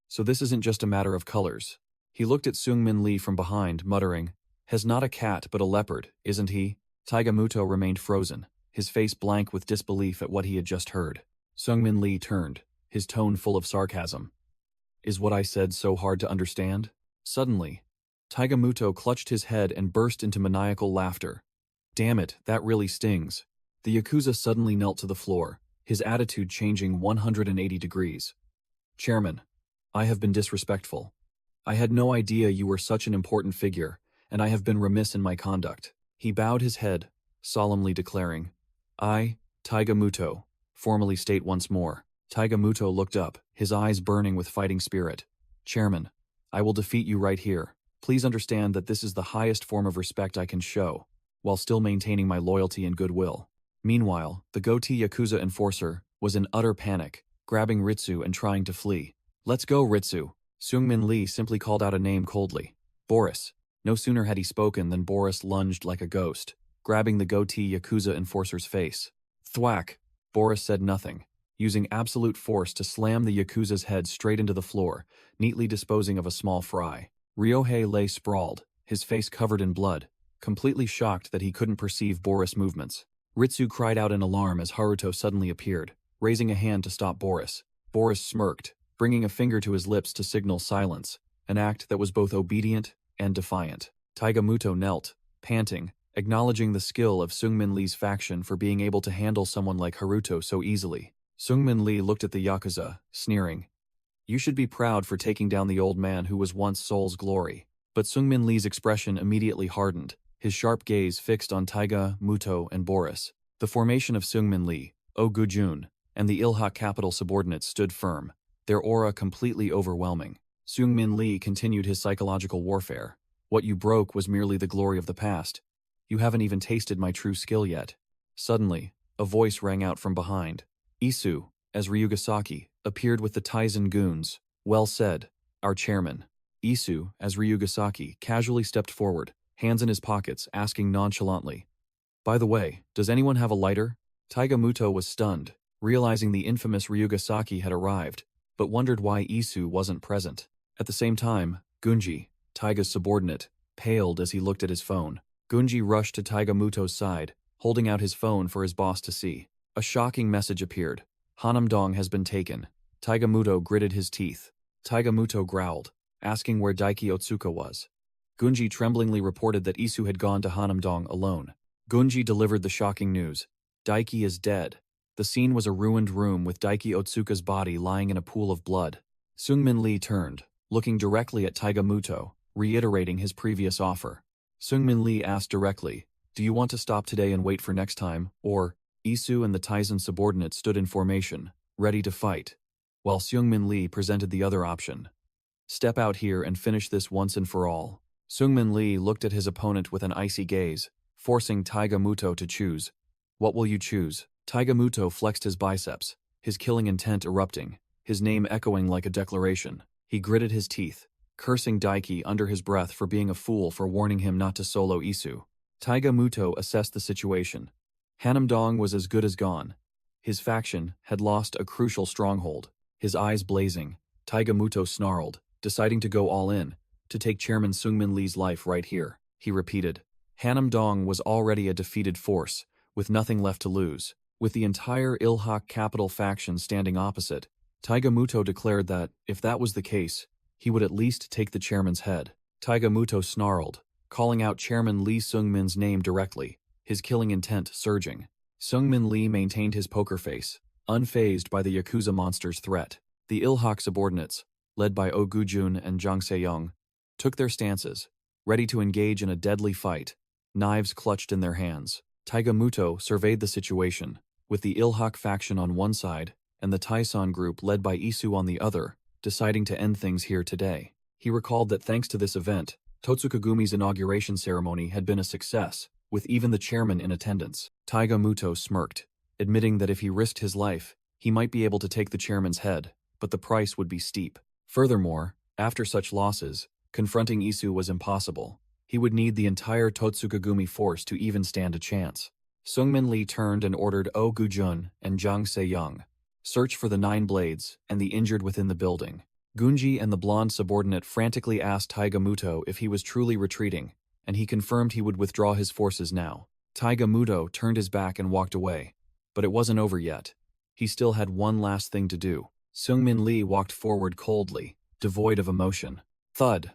So this isn't just a matter of colors." He looked at Seungmin Lee from behind, muttering, "Has not a cat but a leopard, isn't he?" Taiga Muto remained frozen, his face blank with disbelief at what he had just heard. Seungmin Lee turned, his tone full of sarcasm. Is what I said so hard to understand? Suddenly, Taigamuto clutched his head and burst into maniacal laughter. Damn it, that really stings. The Yakuza suddenly knelt to the floor, his attitude changing 180 degrees. Chairman, I have been disrespectful. I had no idea you were such an important figure, and I have been remiss in my conduct. He bowed his head, solemnly declaring, I, Taigamuto, formally state once more. Taigamuto looked up, his eyes burning with fighting spirit. Chairman, I will defeat you right here. Please understand that this is the highest form of respect I can show, while still maintaining my loyalty and goodwill. Meanwhile, the goatee Yakuza enforcer was in utter panic, grabbing Ritsu and trying to flee. Let's go, Ritsu. Seungmin Lee simply called out a name coldly. Boris. No sooner had he spoken than Boris lunged like a ghost, grabbing the goatee Yakuza enforcer's face. Thwack. Boris said nothing, using absolute force to slam the Yakuza's head straight into the floor, neatly disposing of a small fry. Ryohei lay sprawled, his face covered in blood, completely shocked that he couldn't perceive Boris' movements. Ritsu cried out in alarm as Haruto suddenly appeared, raising a hand to stop Boris. Boris smirked, bringing a finger to his lips to signal silence, an act that was both obedient and defiant. Taigamuto knelt, panting, acknowledging the skill of Seungmin Lee's faction for being able to handle someone like Haruto so easily. Seungmin Lee looked at the Yakuza, sneering. You should be proud for taking down the old man who was once Seoul's glory. But Seungmin Lee's expression immediately hardened, his sharp gaze fixed on Taigamuto and Boris. The formation of Seungmin Lee, Oh Gujun, and the Ilha capital subordinates stood firm, their aura completely overwhelming. Seungmin Lee continued his psychological warfare. What you broke was merely the glory of the past. You haven't even tasted my true skill yet. Suddenly, a voice rang out from behind. Isu, as Ryugasaki, appeared with the Taizen goons. Well said, our chairman. Isu, as Ryugasaki, casually stepped forward, hands in his pockets, asking nonchalantly, By the way, does anyone have a lighter? Taigamuto was stunned, realizing the infamous Ryugasaki had arrived, but wondered why Isu wasn't present. At the same time, Gunji, Taiga's subordinate, paled as he looked at his phone. Gunji rushed to Taigamuto's side, holding out his phone for his boss to see. A shocking message appeared. Hanamdong has been taken. Taigamuto gritted his teeth. Taigamuto growled, asking where Daiki Otsuka was. Gunji tremblingly reported that Isu had gone to Hanamdong alone. Gunji delivered the shocking news. Daiki is dead. The scene was a ruined room with Daiki Otsuka's body lying in a pool of blood. Seungmin Lee turned, looking directly at Taigamuto, reiterating his previous offer. Seungmin Lee asked directly, Do you want to stop today and wait for next time, or... Isu and the Taizen subordinates stood in formation, ready to fight, while Seungmin Lee presented the other option. Step out here and finish this once and for all. Seungmin Lee looked at his opponent with an icy gaze, forcing Taigamuto to choose. What will you choose? Taigamuto flexed his biceps, his killing intent erupting, his name echoing like a declaration. He gritted his teeth, cursing Daiki under his breath for being a fool for warning him not to solo Isu. Taigamuto assessed the situation. Hanamdong was as good as gone. His faction had lost a crucial stronghold. His eyes blazing, Taigamuto snarled, deciding to go all in, to take Chairman Seungmin Lee's life right here. He repeated. Hanamdong was already a defeated force, with nothing left to lose. With the entire Ilha capital faction standing opposite, Taigamuto declared that, if that was the case, he would at least take the chairman's head. Taigamuto snarled, calling out Chairman Lee Seungmin's name directly, his killing intent surging. Seungmin Lee maintained his poker face, unfazed by the Yakuza monster's threat. The Ilhak subordinates, led by Oh Gujun and Jang Se-young, took their stances, ready to engage in a deadly fight, knives clutched in their hands. Taigamuto surveyed the situation, with the Ilhak faction on one side and the Taishan group led by Isu on the other, deciding to end things here today. He recalled that thanks to this event, Totsukagumi's inauguration ceremony had been a success, with even the chairman in attendance. Taigamuto smirked, admitting that if he risked his life, he might be able to take the chairman's head, but the price would be steep. Furthermore, after such losses, confronting Isu was impossible. He would need the entire Totsukagumi force to even stand a chance. Seungmin Lee turned and ordered Oh Gujun and Jang Se-young, search for the 9 blades and the injured within the building. Gunji and the blonde subordinate frantically asked Taigamuto if he was truly retreating, and he confirmed he would withdraw his forces now. Taigamuto turned his back and walked away, but it wasn't over yet. He still had one last thing to do. Seungmin Lee walked forward coldly, devoid of emotion. Thud.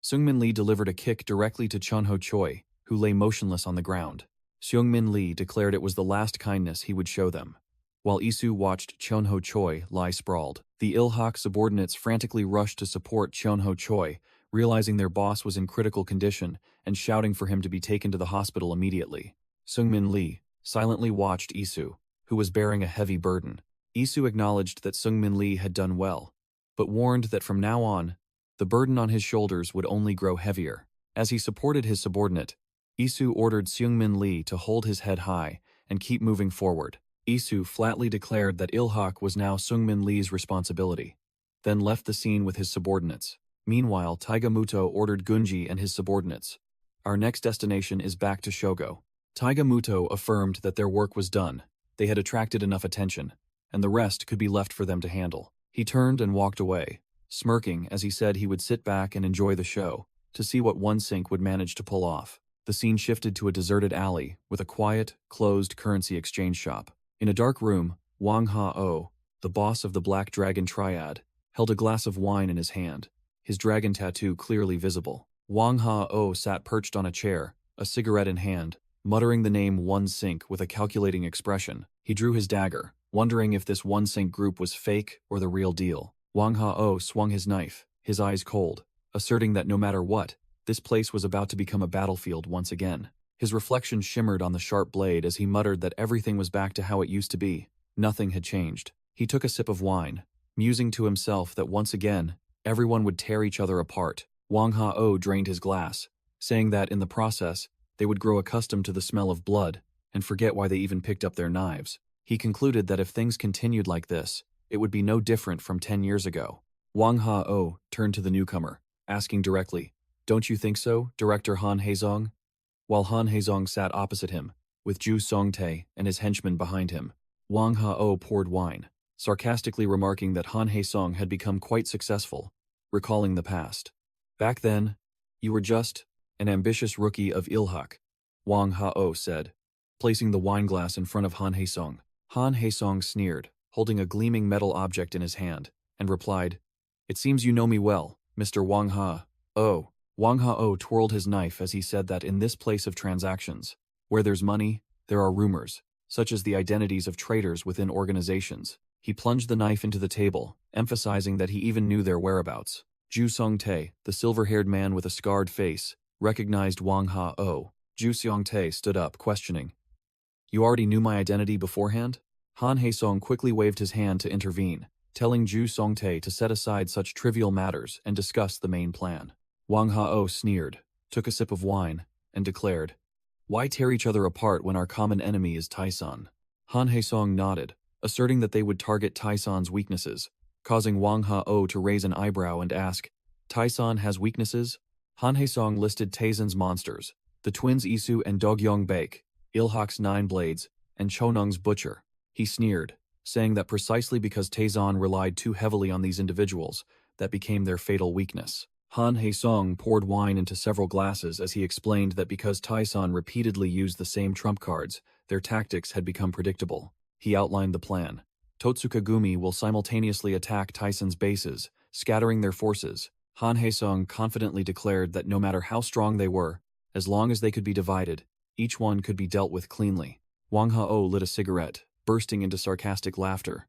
Seungmin Lee delivered a kick directly to Chunho Choi, who lay motionless on the ground. Seungmin Lee declared it was the last kindness he would show them. While Isu watched Chunho Choi lie sprawled, the Ilhak subordinates frantically rushed to support Chunho Choi, realizing their boss was in critical condition and shouting for him to be taken to the hospital immediately. Seungmin Lee silently watched Isu, who was bearing a heavy burden. Isu acknowledged that Seungmin Lee had done well, but warned that from now on, the burden on his shoulders would only grow heavier. As he supported his subordinate, Isu ordered Seungmin Lee to hold his head high and keep moving forward. Isu flatly declared that Ilhak was now Seungmin Lee's responsibility, then left the scene with his subordinates. Meanwhile, Taiga Muto ordered Gunji and his subordinates. Our next destination is back to Shogo. Taiga Muto affirmed that their work was done. They had attracted enough attention, and the rest could be left for them to handle. He turned and walked away, smirking as he said he would sit back and enjoy the show, to see what one sync would manage to pull off. The scene shifted to a deserted alley with a quiet, closed currency exchange shop. In a dark room, Wang Ha-o, the boss of the Black Dragon Triad, held a glass of wine in his hand, his dragon tattoo clearly visible. Wang Ha-o sat perched on a chair, a cigarette in hand, muttering the name One Sync with a calculating expression. He drew his dagger, wondering if this One Sync group was fake or the real deal. Wang Ha-o swung his knife, his eyes cold, asserting that no matter what, this place was about to become a battlefield once again. His reflection shimmered on the sharp blade as he muttered that everything was back to how it used to be. Nothing had changed. He took a sip of wine, musing to himself that once again, everyone would tear each other apart. Wang Ha-o drained his glass, saying that in the process, they would grow accustomed to the smell of blood and forget why they even picked up their knives. He concluded that if things continued like this, it would be no different from 10 years ago. Wang Ha-o turned to the newcomer, asking directly, "Don't you think so, Director Han Haezong?" While Han Haezong sat opposite him, with Ju Songtae and his henchmen behind him, Wang Ha-o poured wine, sarcastically remarking that Han Haesong had become quite successful, recalling the past. "Back then, you were just an ambitious rookie of Ilhak," Wang Ha-o said, placing the wineglass in front of Han Haesong. Han Haesong sneered, holding a gleaming metal object in his hand, and replied, "It seems you know me well, Mr. Wang Ha-o." Wang Ha-o twirled his knife as he said that in this place of transactions, where there's money, there are rumors, such as the identities of traitors within organizations. He plunged the knife into the table, emphasizing that he even knew their whereabouts. Ju Songtae, the silver-haired man with a scarred face, recognized Wang Ha-o. Ju Songtae stood up, questioning, "You already knew my identity beforehand?" Han Haesong quickly waved his hand to intervene, telling Ju Songtae to set aside such trivial matters and discuss the main plan. Wang Ha-o sneered, took a sip of wine, and declared, "Why tear each other apart when our common enemy is Taishan?" Han Haesong nodded, asserting that they would target Taishan's weaknesses, causing Wang Ha-o to raise an eyebrow and ask, "Taishan has weaknesses?" Han Haesong listed Taishan's monsters, the twins Isu and Dogyong Baek, Ilhak's 9 Blades, and Chonung's Butcher. He sneered, saying that precisely because Taishan relied too heavily on these individuals, that became their fatal weakness. Han Haesong poured wine into several glasses as he explained that because Taishan repeatedly used the same trump cards, their tactics had become predictable. He outlined the plan. Totsukagumi will simultaneously attack Taishan's bases, scattering their forces. Han Haesong confidently declared that no matter how strong they were, as long as they could be divided, each one could be dealt with cleanly. Wang Ha-o lit a cigarette, bursting into sarcastic laughter.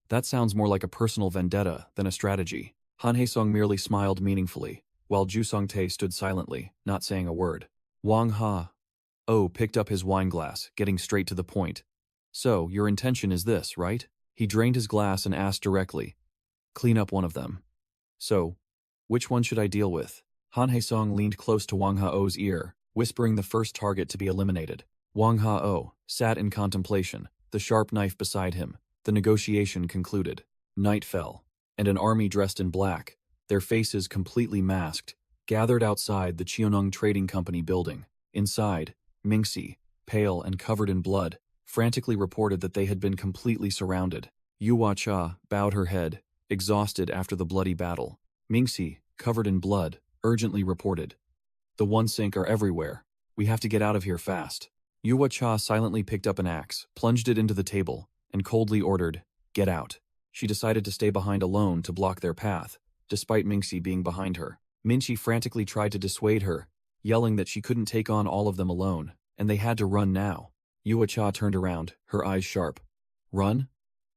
"That sounds more like a personal vendetta than a strategy." Han Haesong merely smiled meaningfully, while Ju Songtae stood silently, not saying a word. Wang Ha-o picked up his wineglass, getting straight to the point. "So, your intention is this, right?" He drained his glass and asked directly, "Clean up one of them." "So, which one should I deal with?" Han Haesong leaned close to Wang Ha-o's ear, whispering the first target to be eliminated. Wang Ha-o sat in contemplation, the sharp knife beside him. The negotiation concluded. Night fell, and an army dressed in black, their faces completely masked, gathered outside the Cheonung Trading Company building. Inside, Mingxi, pale and covered in blood, frantically reported that they had been completely surrounded. Yuhua Cha bowed her head, exhausted after the bloody battle. Mingxi, covered in blood, urgently reported, "The One Sync are everywhere. We have to get out of here fast." Yuhua Cha silently picked up an axe, plunged it into the table, and coldly ordered, "Get out." She decided to stay behind alone to block their path, despite Mingxi being behind her. Minxi frantically tried to dissuade her, yelling that she couldn't take on all of them alone, and they had to run now. Yuecha turned around, her eyes sharp. Run?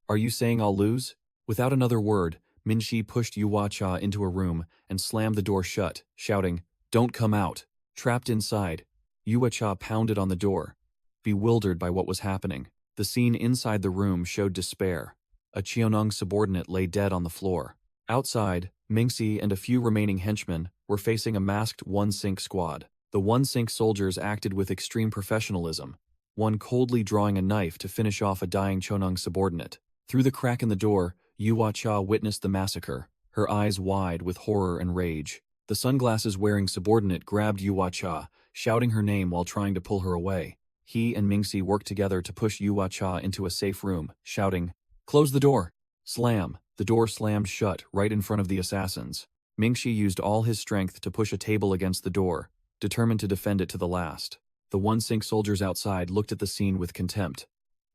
Are you saying I'll lose? Without another word, Minxi pushed Yuecha into a room and slammed the door shut, shouting, "Don't come out!" Trapped inside, Yuecha pounded on the door, bewildered by what was happening. The scene inside the room showed despair. A Cheonong subordinate lay dead on the floor. Outside, Mingxi and a few remaining henchmen were facing a masked One-Sync squad. The One-Sync soldiers acted with extreme professionalism, one coldly drawing a knife to finish off a dying Cheonong subordinate. Through the crack in the door, Yuecha witnessed the massacre, her eyes wide with horror and rage. The sunglasses-wearing subordinate grabbed Yuecha, shouting her name while trying to pull her away. He and Mingxi worked together to push Yuecha into a safe room, shouting, "Close the door!" Slam! The door slammed shut right in front of the assassins. Mingxi used all his strength to push a table against the door, determined to defend it to the last. The One-Sync soldiers outside looked at the scene with contempt.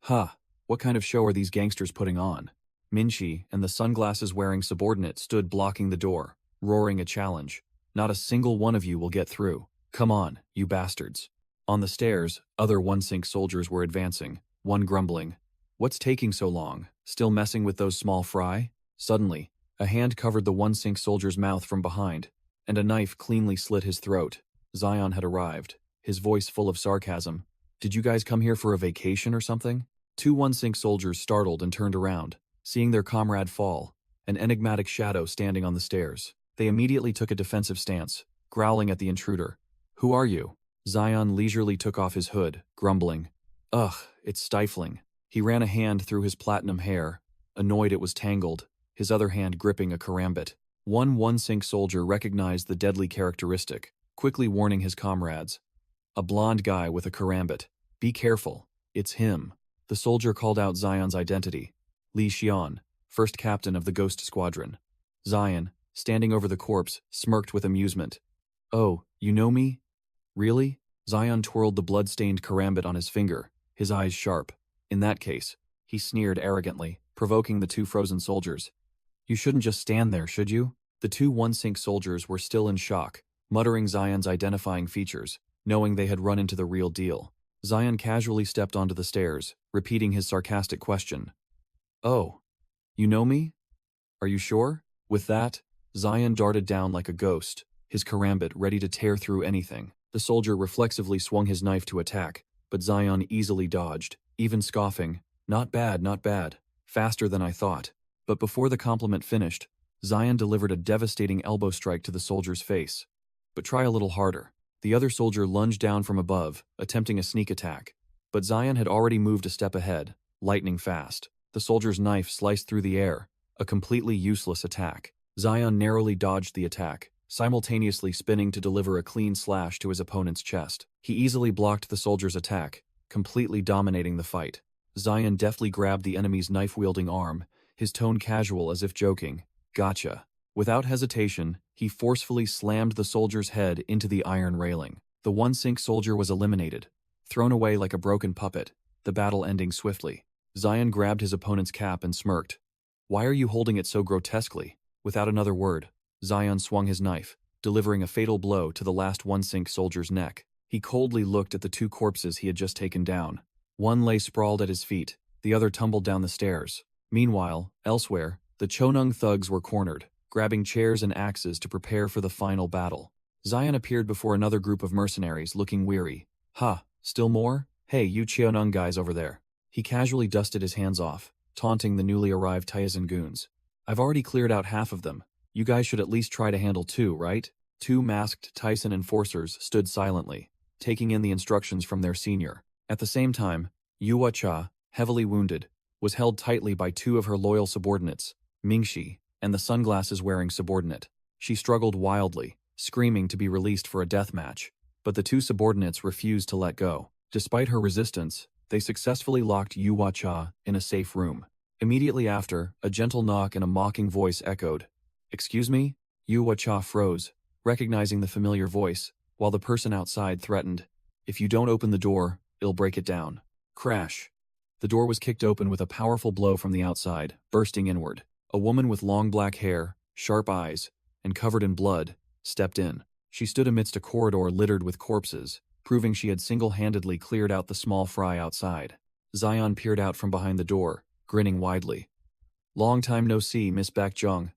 "Ha! What kind of show are these gangsters putting on?" Mingxi and the sunglasses-wearing subordinate stood blocking the door, roaring a challenge. "Not a single one of you will get through. Come on, you bastards." On the stairs, other One-Sync soldiers were advancing, one grumbling, "What's taking so long? Still messing with those small fry?" Suddenly, a hand covered the One-Sync soldier's mouth from behind, and a knife cleanly slit his throat. Zion had arrived, his voice full of sarcasm. "Did you guys come here for a vacation or something?" Two One-Sync soldiers startled and turned around, seeing their comrade fall, an enigmatic shadow standing on the stairs. They immediately took a defensive stance, growling at the intruder. "Who are you?" Zion leisurely took off his hood, grumbling, "Ugh, it's stifling." He ran a hand through his platinum hair, annoyed it was tangled, his other hand gripping a karambit. One-Sync soldier recognized the deadly characteristic, quickly warning his comrades. "A blonde guy with a karambit. Be careful, it's him." The soldier called out Zion's identity. Li Xian, first captain of the Ghost Squadron. Zion, standing over the corpse, smirked with amusement. "Oh, you know me? Really?" Zion twirled the blood-stained karambit on his finger, his eyes sharp. "In that case," he sneered arrogantly, provoking the two frozen soldiers. "You shouldn't just stand there, should you?" The two One-Sync soldiers were still in shock, muttering Zion's identifying features, knowing they had run into the real deal. Zion casually stepped onto the stairs, repeating his sarcastic question. "Oh, you know me? Are you sure?" With that, Zion darted down like a ghost, his karambit ready to tear through anything. The soldier reflexively swung his knife to attack, but Zion easily dodged, even scoffing, "Not bad, not bad. Faster than I thought." But before the compliment finished, Zion delivered a devastating elbow strike to the soldier's face. "But try a little harder." The other soldier lunged down from above, attempting a sneak attack. But Zion had already moved a step ahead, lightning fast. The soldier's knife sliced through the air, a completely useless attack. Zion narrowly dodged the attack, simultaneously spinning to deliver a clean slash to his opponent's chest. He easily blocked the soldier's attack, completely dominating the fight. Zion deftly grabbed the enemy's knife-wielding arm, his tone casual as if joking. "Gotcha." Without hesitation, he forcefully slammed the soldier's head into the iron railing. The One-Sync soldier was eliminated, thrown away like a broken puppet, the battle ending swiftly. Zion grabbed his opponent's cap and smirked. "Why are you holding it so grotesquely?" Without another word, Zion swung his knife, delivering a fatal blow to the last One-Sync soldier's neck. He coldly looked at the two corpses he had just taken down. One lay sprawled at his feet, the other tumbled down the stairs. Meanwhile, elsewhere, the Cheonong thugs were cornered, grabbing chairs and axes to prepare for the final battle. Zion appeared before another group of mercenaries, looking weary. "Ha, still more? Hey, you Cheonong guys over there." He casually dusted his hands off, taunting the newly arrived Taizan goons. "I've already cleared out half of them. You guys should at least try to handle two, right?" Two masked Taizan enforcers stood silently, taking in the instructions from their senior. At the same time, Yuecha, heavily wounded, was held tightly by two of her loyal subordinates, Mingxi and the sunglasses-wearing subordinate. She struggled wildly, screaming to be released for a deathmatch, but the two subordinates refused to let go. Despite her resistance, they successfully locked Yuecha in a safe room. Immediately after, a gentle knock and a mocking voice echoed. "Excuse me?" Yuecha froze, recognizing the familiar voice, while the person outside threatened, "If you don't open the door, it'll break it down." Crash! The door was kicked open with a powerful blow from the outside, bursting inward. A woman with long black hair, sharp eyes, and covered in blood, stepped in. She stood amidst a corridor littered with corpses, proving she had single-handedly cleared out the small fry outside. Zion peered out from behind the door, grinning widely. "Long time no see, Miss Baekjung.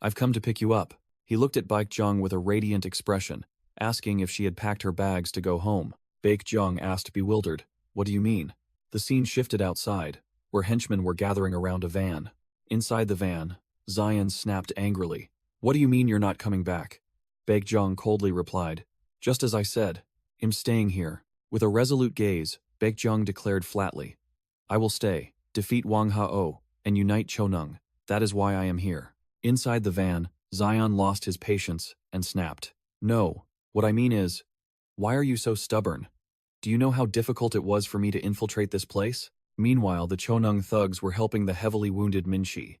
I've come to pick you up." He looked at Baekjung with a radiant expression, asking if she had packed her bags to go home. Baekjung asked, bewildered, "What do you mean?" The scene shifted outside, where henchmen were gathering around a van. Inside the van, Zion snapped angrily. "What do you mean you're not coming back?" Baekjung coldly replied, "Just as I said, I'm staying here." With a resolute gaze, Baekjung declared flatly, "I will stay, defeat Wang Hao, and unite Chonung. That is why I am here." Inside the van, Zion lost his patience and snapped, "No, what I mean is, why are you so stubborn? Do you know how difficult it was for me to infiltrate this place?" Meanwhile, the Chonung thugs were helping the heavily wounded Minshi.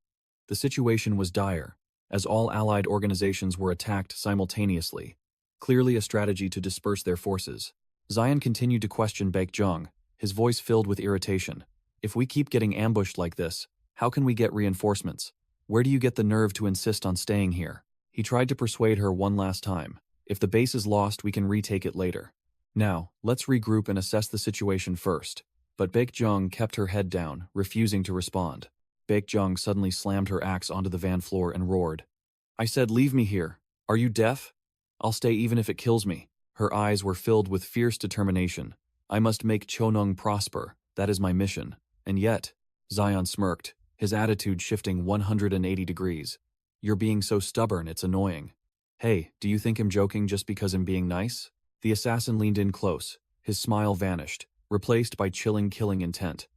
The situation was dire, as all allied organizations were attacked simultaneously, clearly a strategy to disperse their forces. Zion continued to question Baekjung, his voice filled with irritation. "If we keep getting ambushed like this, how can we get reinforcements? Where do you get the nerve to insist on staying here?" He tried to persuade her one last time. "If the base is lost, we can retake it later. Now, let's regroup and assess the situation first." But Baekjung kept her head down, refusing to respond. Baekjung suddenly slammed her axe onto the van floor and roared, "I said leave me here. Are you deaf? I'll stay even if it kills me." Her eyes were filled with fierce determination. "I must make Chonung prosper. That is my mission." And yet, Zion smirked, his attitude shifting 180 degrees. "You're being so stubborn, it's annoying." "Hey, do you think I'm joking just because I'm being nice?" The assassin leaned in close, his smile vanished, replaced by chilling killing intent.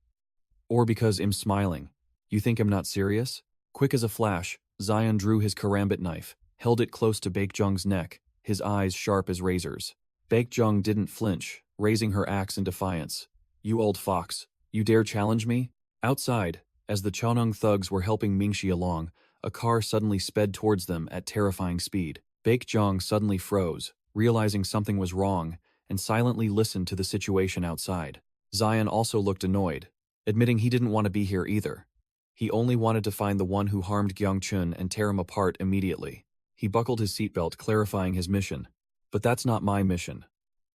"Or because I'm smiling. You think I'm not serious?" Quick as a flash, Zion drew his karambit knife, held it close to Baekjung's neck, his eyes sharp as razors. Baekjung didn't flinch, raising her axe in defiance. "You old fox, you dare challenge me?" Outside, as the Chonung thugs were helping Mingxi along, a car suddenly sped towards them at terrifying speed. Baekjung suddenly froze, realizing something was wrong, and silently listened to the situation outside. Zion also looked annoyed, admitting he didn't want to be here either. He only wanted to find the one who harmed Gyeongchun and tear him apart immediately. He buckled his seatbelt, clarifying his mission. "But that's not my mission.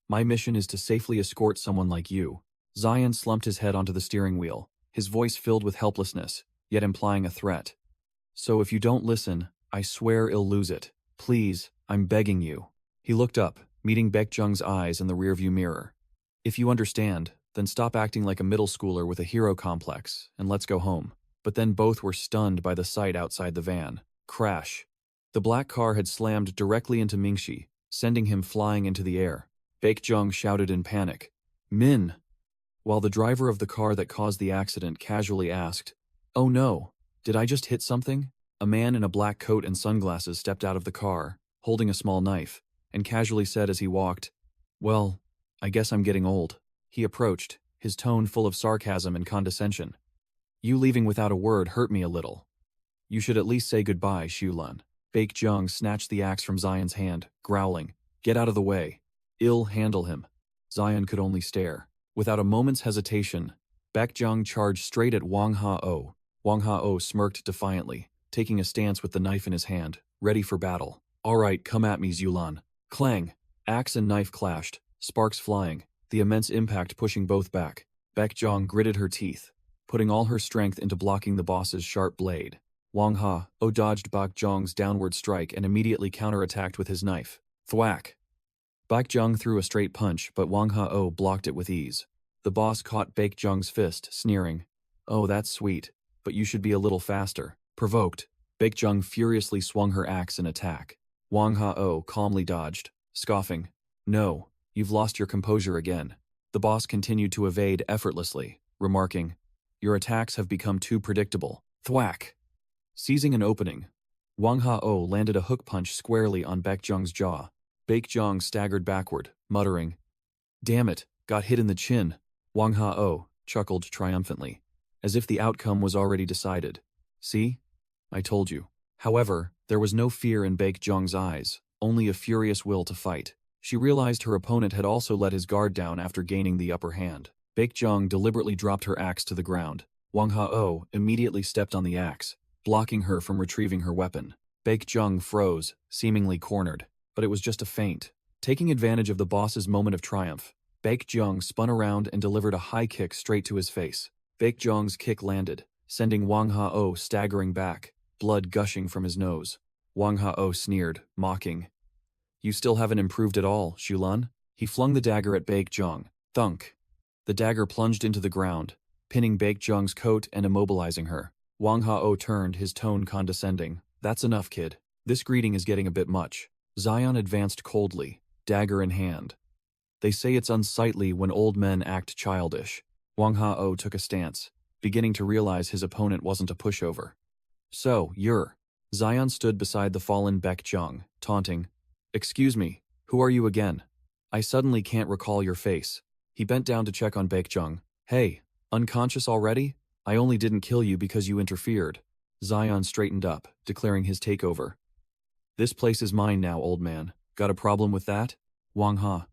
My mission is to safely escort someone like you." Zion slumped his head onto the steering wheel, his voice filled with helplessness, yet implying a threat. "So if you don't listen, I swear I'll lose it. Please, I'm begging you." He looked up, meeting Baekjung's eyes in the rearview mirror. "If you understand, then stop acting like a middle schooler with a hero complex, and let's go home." But then both were stunned by the sight outside the van. Crash. The black car had slammed directly into Mingxi, sending him flying into the air. Baekjung shouted in panic, "Min!" While the driver of the car that caused the accident casually asked, "Oh no, did I just hit something?" A man in a black coat and sunglasses stepped out of the car, holding a small knife, and casually said as he walked, "Well, I guess I'm getting old." He approached, his tone full of sarcasm and condescension. "You leaving without a word hurt me a little. You should at least say goodbye, Xiulan." Baekjung snatched the axe from Zion's hand, growling, "Get out of the way. I'll handle him." Zion could only stare. Without a moment's hesitation, Baekjung charged straight at Wang Hao. Wang Hao smirked defiantly, taking a stance with the knife in his hand, ready for battle. "All right, come at me, Xiulan." Clang! Axe and knife clashed, sparks flying, the immense impact pushing both back. Baekjung gritted her teeth, putting all her strength into blocking the boss's sharp blade. Wang Hao dodged Baekjung's downward strike and immediately counterattacked with his knife. Thwack! Baekjung threw a straight punch, but Wang Hao blocked it with ease. The boss caught Baekjung's fist, sneering, "Oh, that's sweet, but you should be a little faster." Provoked, Baekjung furiously swung her axe in attack. Wang Hao calmly dodged, scoffing, "No, you've lost your composure again." The boss continued to evade effortlessly, remarking, "Your attacks have become too predictable." Thwack! Seizing an opening, Wang Hao landed a hook punch squarely on Baekjung's jaw. Baekjung staggered backward, muttering, "Damn it, got hit in the chin." Wang Hao chuckled triumphantly, as if the outcome was already decided. "See? I told you." However, there was no fear in Baekjung's eyes, only a furious will to fight. She realized her opponent had also let his guard down after gaining the upper hand. Baekjung deliberately dropped her axe to the ground. Wang Hao immediately stepped on the axe, blocking her from retrieving her weapon. Baekjung froze, seemingly cornered, but it was just a feint. Taking advantage of the boss's moment of triumph, Baekjung spun around and delivered a high kick straight to his face. Baekjung's kick landed, sending Wang Hao staggering back, blood gushing from his nose. Wang Hao sneered, mocking. "You still haven't improved at all, Shulan?" He flung the dagger at Baekjung. Thunk. The dagger plunged into the ground, pinning Baekjung's coat and immobilizing her. Wang Hao turned, his tone condescending. "That's enough, kid. This greeting is getting a bit much." Zion advanced coldly, dagger in hand. "They say it's unsightly when old men act childish." Wang Hao took a stance, beginning to realize his opponent wasn't a pushover. "So, you're..." Zion stood beside the fallen Baekjung, taunting. "Excuse me, who are you again? I suddenly can't recall your face." He bent down to check on Baekjung. "Hey, unconscious already? I only didn't kill you because you interfered." Zion straightened up, declaring his takeover. "This place is mine now, old man. Got a problem with that?" Wang Hao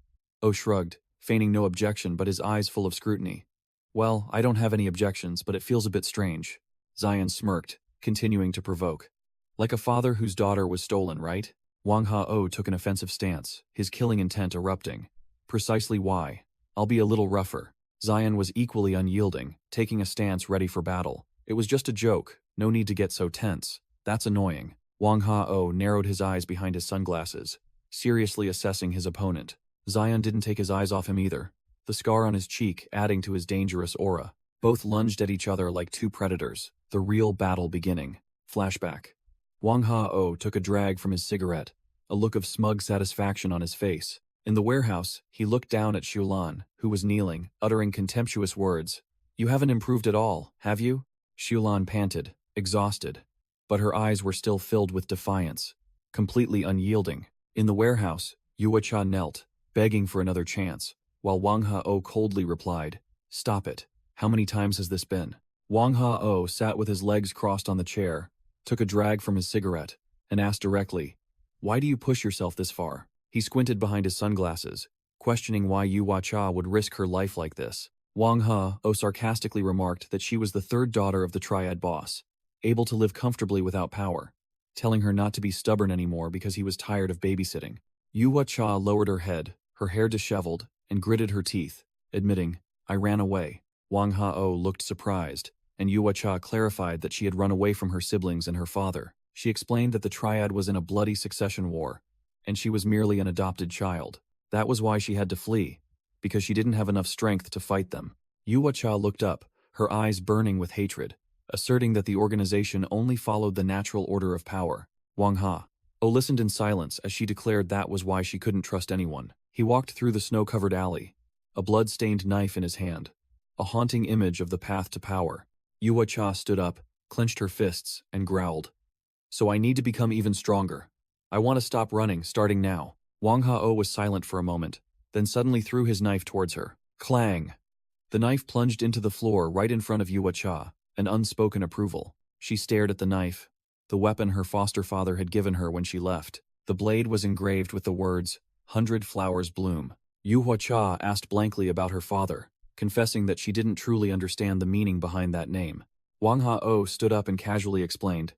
shrugged, feigning no objection but his eyes full of scrutiny. "Well, I don't have any objections, but it feels a bit strange." Zion smirked, continuing to provoke. "Like a father whose daughter was stolen, right?" Wang Hao took an offensive stance, his killing intent erupting. "Precisely why. I'll be a little rougher." Zion was equally unyielding, taking a stance ready for battle. "It was just a joke, no need to get so tense." "That's annoying." Wang Hao narrowed his eyes behind his sunglasses, seriously assessing his opponent. Zion didn't take his eyes off him either, the scar on his cheek adding to his dangerous aura. Both lunged at each other like two predators, the real battle beginning. Flashback. Wang Hao took a drag from his cigarette, a look of smug satisfaction on his face. In the warehouse, he looked down at Shulan, who was kneeling, uttering contemptuous words. "You haven't improved at all, have you?" Shulan panted, exhausted, but her eyes were still filled with defiance, completely unyielding. In the warehouse, Yaksha knelt, begging for another chance, while Wang Hao coldly replied, "Stop it. How many times has this been?" Wang Hao sat with his legs crossed on the chair, took a drag from his cigarette, and asked directly, "Why do you push yourself this far?" He squinted behind his sunglasses, questioning why Yaksha would risk her life like this. Wang Hao sarcastically remarked that she was the third daughter of the Triad boss, able to live comfortably without power, telling her not to be stubborn anymore because he was tired of babysitting. Yaksha lowered her head, her hair disheveled, and gritted her teeth, admitting, "I ran away." Wang Hao looked surprised, and Yaksha clarified that she had run away from her siblings and her father. She explained that the Triad was in a bloody succession war, and she was merely an adopted child. That was why she had to flee, because she didn't have enough strength to fight them. Yaksha looked up, her eyes burning with hatred, asserting that the organization only followed the natural order of power. Wang Hao listened in silence as she declared that was why she couldn't trust anyone. He walked through the snow-covered alley, a blood-stained knife in his hand, a haunting image of the path to power. Yaksha stood up, clenched her fists, and growled. "So I need to become even stronger. I want to stop running, starting now." Wang Hao was silent for a moment, then suddenly threw his knife towards her. Clang! The knife plunged into the floor right in front of Yaksha, an unspoken approval. She stared at the knife, the weapon her foster father had given her when she left. The blade was engraved with the words, "100 flowers bloom." Yaksha asked blankly about her father, confessing that she didn't truly understand the meaning behind that name. Wang Hao stood up and casually explained,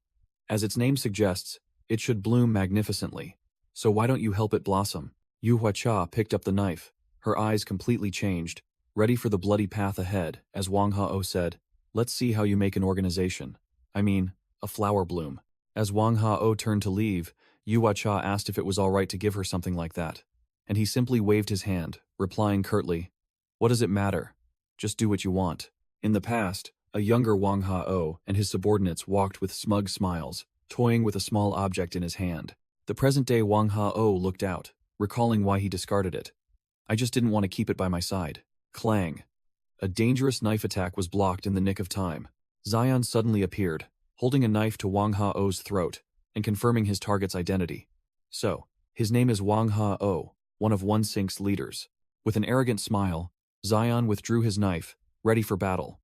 "As its name suggests, it should bloom magnificently. So why don't you help it blossom?" Yaksha picked up the knife, her eyes completely changed, ready for the bloody path ahead, as Wang Hao said, "Let's see how you make an organization. I mean, a flower bloom." As Wang Hao turned to leave, Yaksha asked if it was all right to give her something like that, and he simply waved his hand, replying curtly, "What does it matter? Just do what you want." In the past, a younger Wang Hao and his subordinates walked with smug smiles, toying with a small object in his hand. The present-day Wang Hao looked out, recalling why he discarded it. "I just didn't want to keep it by my side." Clang! A dangerous knife attack was blocked in the nick of time. Zion suddenly appeared, holding a knife to Wang Hao's throat, and confirming his target's identity. "So, his name is Wang Hao, one of One Sync's leaders." With an arrogant smile, Zion withdrew his knife, ready for battle.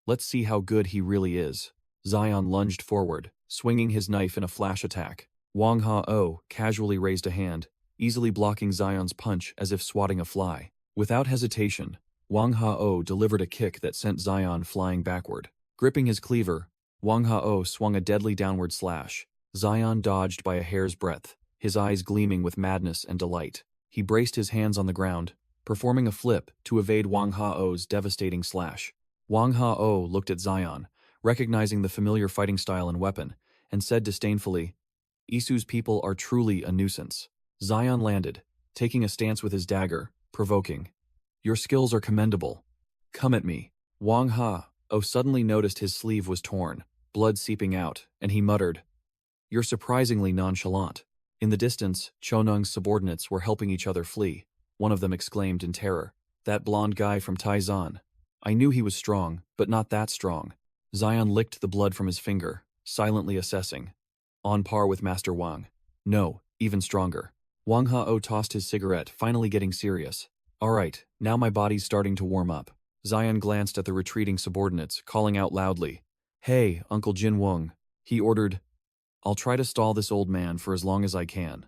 "Let's see how good he really is." Zion lunged forward, swinging his knife in a flash attack. Wang Hao casually raised a hand, easily blocking Zion's punch as if swatting a fly. Without hesitation, Wang Hao delivered a kick that sent Zion flying backward. Gripping his cleaver, Wang Hao swung a deadly downward slash, Zion dodged by a hair's breadth, his eyes gleaming with madness and delight. He braced his hands on the ground, performing a flip to evade Wang Hao's devastating slash. Wang Hao looked at Zion, recognizing the familiar fighting style and weapon, and said disdainfully, "Isu's people are truly a nuisance." Zion landed, taking a stance with his dagger, provoking, "Your skills are commendable. Come at me." Wang Hao suddenly noticed his sleeve was torn, blood seeping out, and he muttered, "You're surprisingly nonchalant." In the distance, Chonung's subordinates were helping each other flee. One of them exclaimed in terror, "That blonde guy from Taizan. I knew he was strong, but not that strong." Zion licked the blood from his finger, silently assessing. On par with Master Wang. No, even stronger. Wang Hao tossed his cigarette, finally getting serious. "All right, now my body's starting to warm up." Zion glanced at the retreating subordinates, calling out loudly, "Hey, Uncle Jin Wong," he ordered. "I'll try to stall this old man for as long as I can.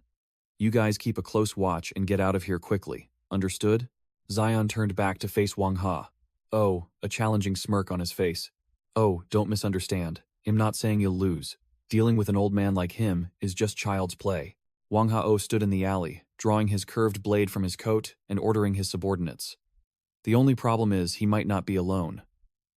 You guys keep a close watch and get out of here quickly. Understood?" Zion turned back to face Wang Ha. A challenging smirk on his face. Don't misunderstand. I'm not saying you'll lose. Dealing with an old man like him is just child's play." Wang Hao stood in the alley, drawing his curved blade from his coat and ordering his subordinates. "The only problem is he might not be alone.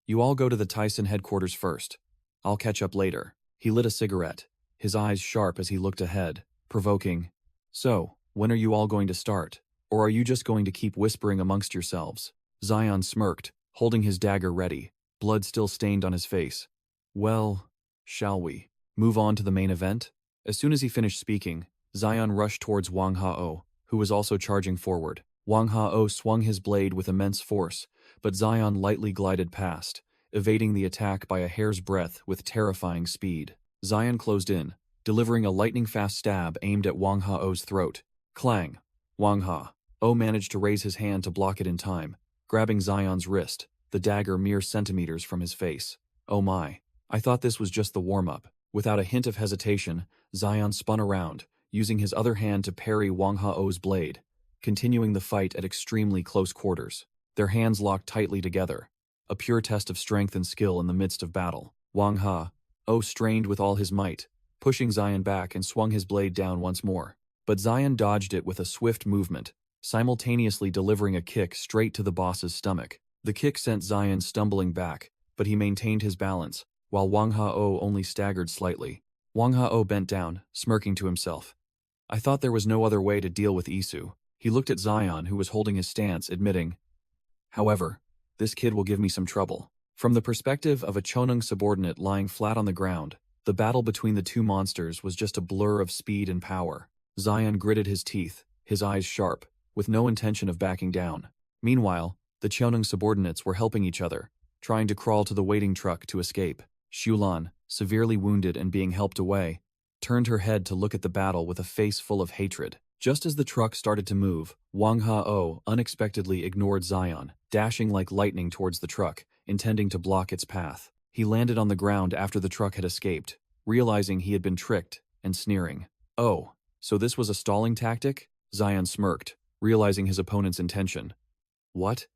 You all go to the Tyson headquarters first. I'll catch up later." He lit a cigarette, his eyes sharp as he looked ahead, provoking, "So, when are you all going to start? Or are you just going to keep whispering amongst yourselves?" Zion smirked, holding his dagger ready, blood still stained on his face. "Well, shall we move on to the main event?" As soon as he finished speaking, Zion rushed towards Wang Hao, who was also charging forward. Wang Hao swung his blade with immense force, but Zion lightly glided past, evading the attack by a hair's breadth with terrifying speed. Zion closed in, delivering a lightning-fast stab aimed at Wang Hao's throat. Clang! Wang Hao managed to raise his hand to block it in time, grabbing Zion's wrist, the dagger mere centimeters from his face. "Oh my. I thought this was just the warm-up." Without a hint of hesitation, Zion spun around, using his other hand to parry Wang Hao's blade, continuing the fight at extremely close quarters. Their hands locked tightly together, a pure test of strength and skill in the midst of battle. Wang Hao strained with all his might, pushing Zion back and swung his blade down once more. But Zion dodged it with a swift movement, simultaneously delivering a kick straight to the boss's stomach. The kick sent Zion stumbling back, but he maintained his balance, while Wang Hao only staggered slightly. Wang Hao bent down, smirking to himself. "I thought there was no other way to deal with Isu." He looked at Zion, who was holding his stance, admitting, "However, this kid will give me some trouble." From the perspective of a Chonung subordinate lying flat on the ground, the battle between the two monsters was just a blur of speed and power. Zion gritted his teeth, his eyes sharp, with no intention of backing down. Meanwhile, the Chonung subordinates were helping each other, trying to crawl to the waiting truck to escape. Shulan, severely wounded and being helped away, turned her head to look at the battle with a face full of hatred. Just as the truck started to move, Wang Hao unexpectedly ignored Zion, dashing like lightning towards the truck, intending to block its path. He landed on the ground after the truck had escaped, realizing he had been tricked, and sneering. So this was a stalling tactic? Zion smirked, realizing his opponent's intention. What?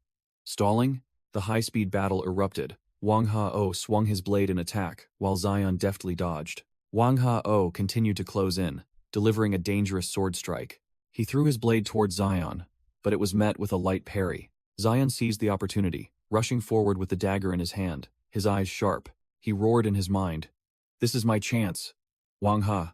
Stalling? The high-speed battle erupted. Wang Hao swung his blade in attack, while Zion deftly dodged. Wang Hao continued to close in, delivering a dangerous sword strike. He threw his blade towards Zion, but it was met with a light parry. Zion seized the opportunity, rushing forward with the dagger in his hand, his eyes sharp. He roared in his mind, "This is my chance. Wang Ha.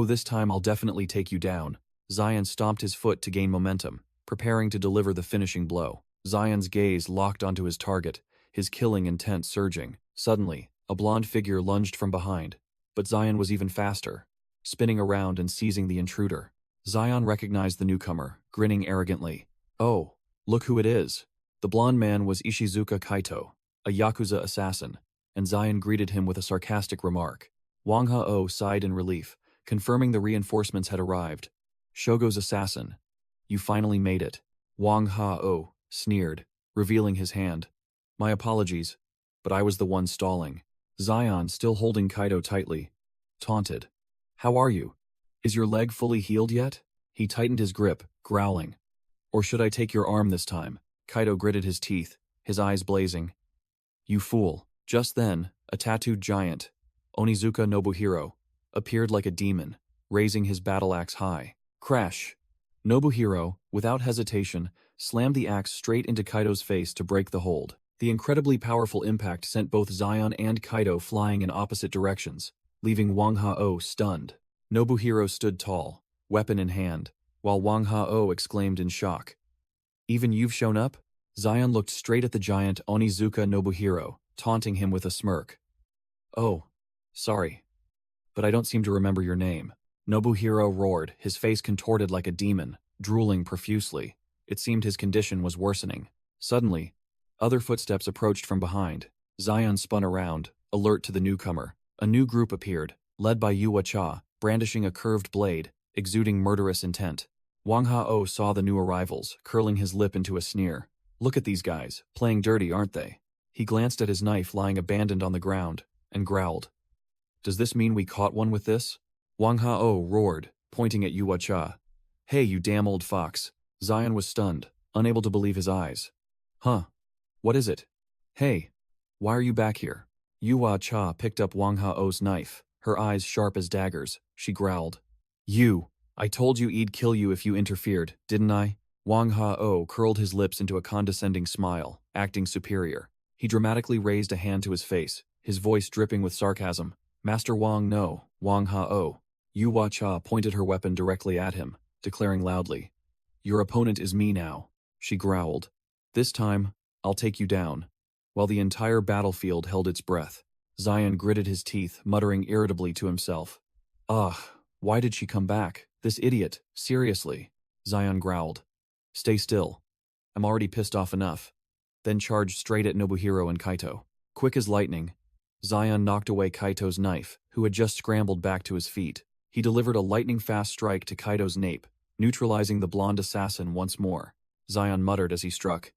This time I'll definitely take you down." Zion stomped his foot to gain momentum, preparing to deliver the finishing blow. Zion's gaze locked onto his target, his killing intent surging. Suddenly, a blonde figure lunged from behind, but Zion was even faster, spinning around and seizing the intruder. Zion recognized the newcomer, grinning arrogantly. "Oh, look who it is." The blonde man was Ishizuka Kaito, a Yakuza assassin, and Zion greeted him with a sarcastic remark. Wang Hao sighed in relief, confirming the reinforcements had arrived. "Shogo's assassin. You finally made it." Wang Hao sneered, revealing his hand. "My apologies, but I was the one stalling." Zion, still holding Kaito tightly, taunted. "How are you? Is your leg fully healed yet?" He tightened his grip, growling. "Or should I take your arm this time?" Kaito gritted his teeth, his eyes blazing. "You fool." Just then, a tattooed giant, Onizuka Nobuhiro, appeared like a demon, raising his battle axe high. Crash! Nobuhiro, without hesitation, slammed the axe straight into Kaido's face to break the hold. The incredibly powerful impact sent both Zion and Kaido flying in opposite directions, leaving Wang Hao stunned. Nobuhiro stood tall, weapon in hand, while Wang Hao exclaimed in shock. "Even you've shown up?" Zion looked straight at the giant Onizuka Nobuhiro, taunting him with a smirk. "Oh, sorry, but I don't seem to remember your name." Nobuhiro roared, his face contorted like a demon, drooling profusely. It seemed his condition was worsening. Suddenly, other footsteps approached from behind. Zion spun around, alert to the newcomer. A new group appeared, led by Yaksha, brandishing a curved blade, exuding murderous intent. Wang Hao saw the new arrivals, curling his lip into a sneer. "Look at these guys, playing dirty, aren't they?" He glanced at his knife lying abandoned on the ground, and growled. "Does this mean we caught one with this?" Wang Hao roared, pointing at Yaksha. "Hey, you damn old fox." Zion was stunned, unable to believe his eyes. "Huh? What is it? Hey, why are you back here?" Yaksha picked up Wang Hao's knife, her eyes sharp as daggers. She growled. I told you I'd kill you if you interfered, didn't I?" Wang Hao curled his lips into a condescending smile, acting superior. He dramatically raised a hand to his face, his voice dripping with sarcasm. "Master Wang, no, Wang Hao." Yaksha pointed her weapon directly at him, declaring loudly. "Your opponent is me now," she growled. "This time, I'll take you down." While the entire battlefield held its breath, Zion gritted his teeth, muttering irritably to himself. "Ugh, why did she come back? This idiot, seriously." Zion growled. "Stay still. I'm already pissed off enough." Then charged straight at Nobuhiro and Kaito. Quick as lightning, Zion knocked away Kaito's knife, who had just scrambled back to his feet. He delivered a lightning-fast strike to Kaito's nape, neutralizing the blonde assassin once more. Zion muttered as he struck.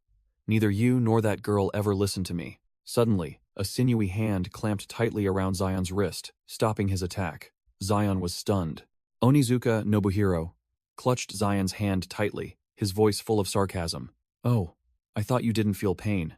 "Neither you nor that girl ever listened to me." Suddenly, a sinewy hand clamped tightly around Zion's wrist, stopping his attack. Zion was stunned. Onizuka Nobuhiro clutched Zion's hand tightly, his voice full of sarcasm. "Oh, I thought you didn't feel pain.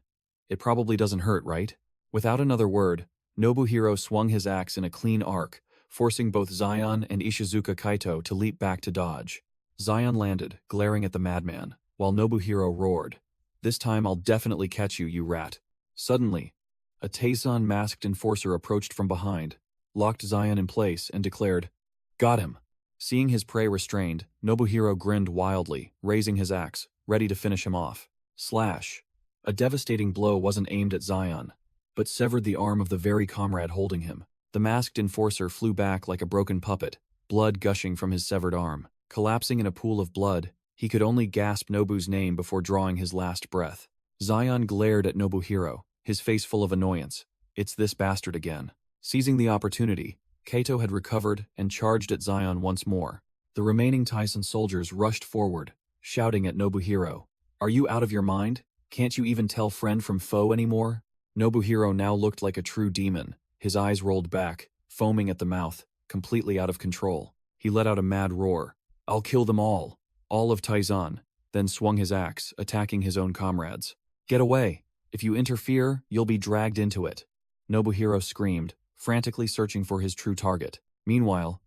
It probably doesn't hurt, right?" Without another word, Nobuhiro swung his axe in a clean arc, forcing both Zion and Ishizuka Kaito to leap back to dodge. Zion landed, glaring at the madman, while Nobuhiro roared. "This time I'll definitely catch you, you rat." Suddenly, a Taizan masked enforcer approached from behind, locked Zion in place, and declared, "Got him." Seeing his prey restrained, Nobuhiro grinned wildly, raising his axe, ready to finish him off. Slash! A devastating blow wasn't aimed at Zion, but severed the arm of the very comrade holding him. The masked enforcer flew back like a broken puppet, blood gushing from his severed arm. Collapsing in a pool of blood, he could only gasp Nobu's name before drawing his last breath. Zion glared at Nobuhiro, his face full of annoyance. It's this bastard again. Seizing the opportunity, Kaito had recovered and charged at Zion once more. The remaining Taizan soldiers rushed forward, shouting at Nobuhiro. "Are you out of your mind? Can't you even tell friend from foe anymore?" Nobuhiro now looked like a true demon, his eyes rolled back, foaming at the mouth, completely out of control. He let out a mad roar. "I'll kill them all of Taizan," then swung his axe, attacking his own comrades. "Get away! If you interfere, you'll be dragged into it," Nobuhiro screamed, frantically searching for his true target. Meanwhile,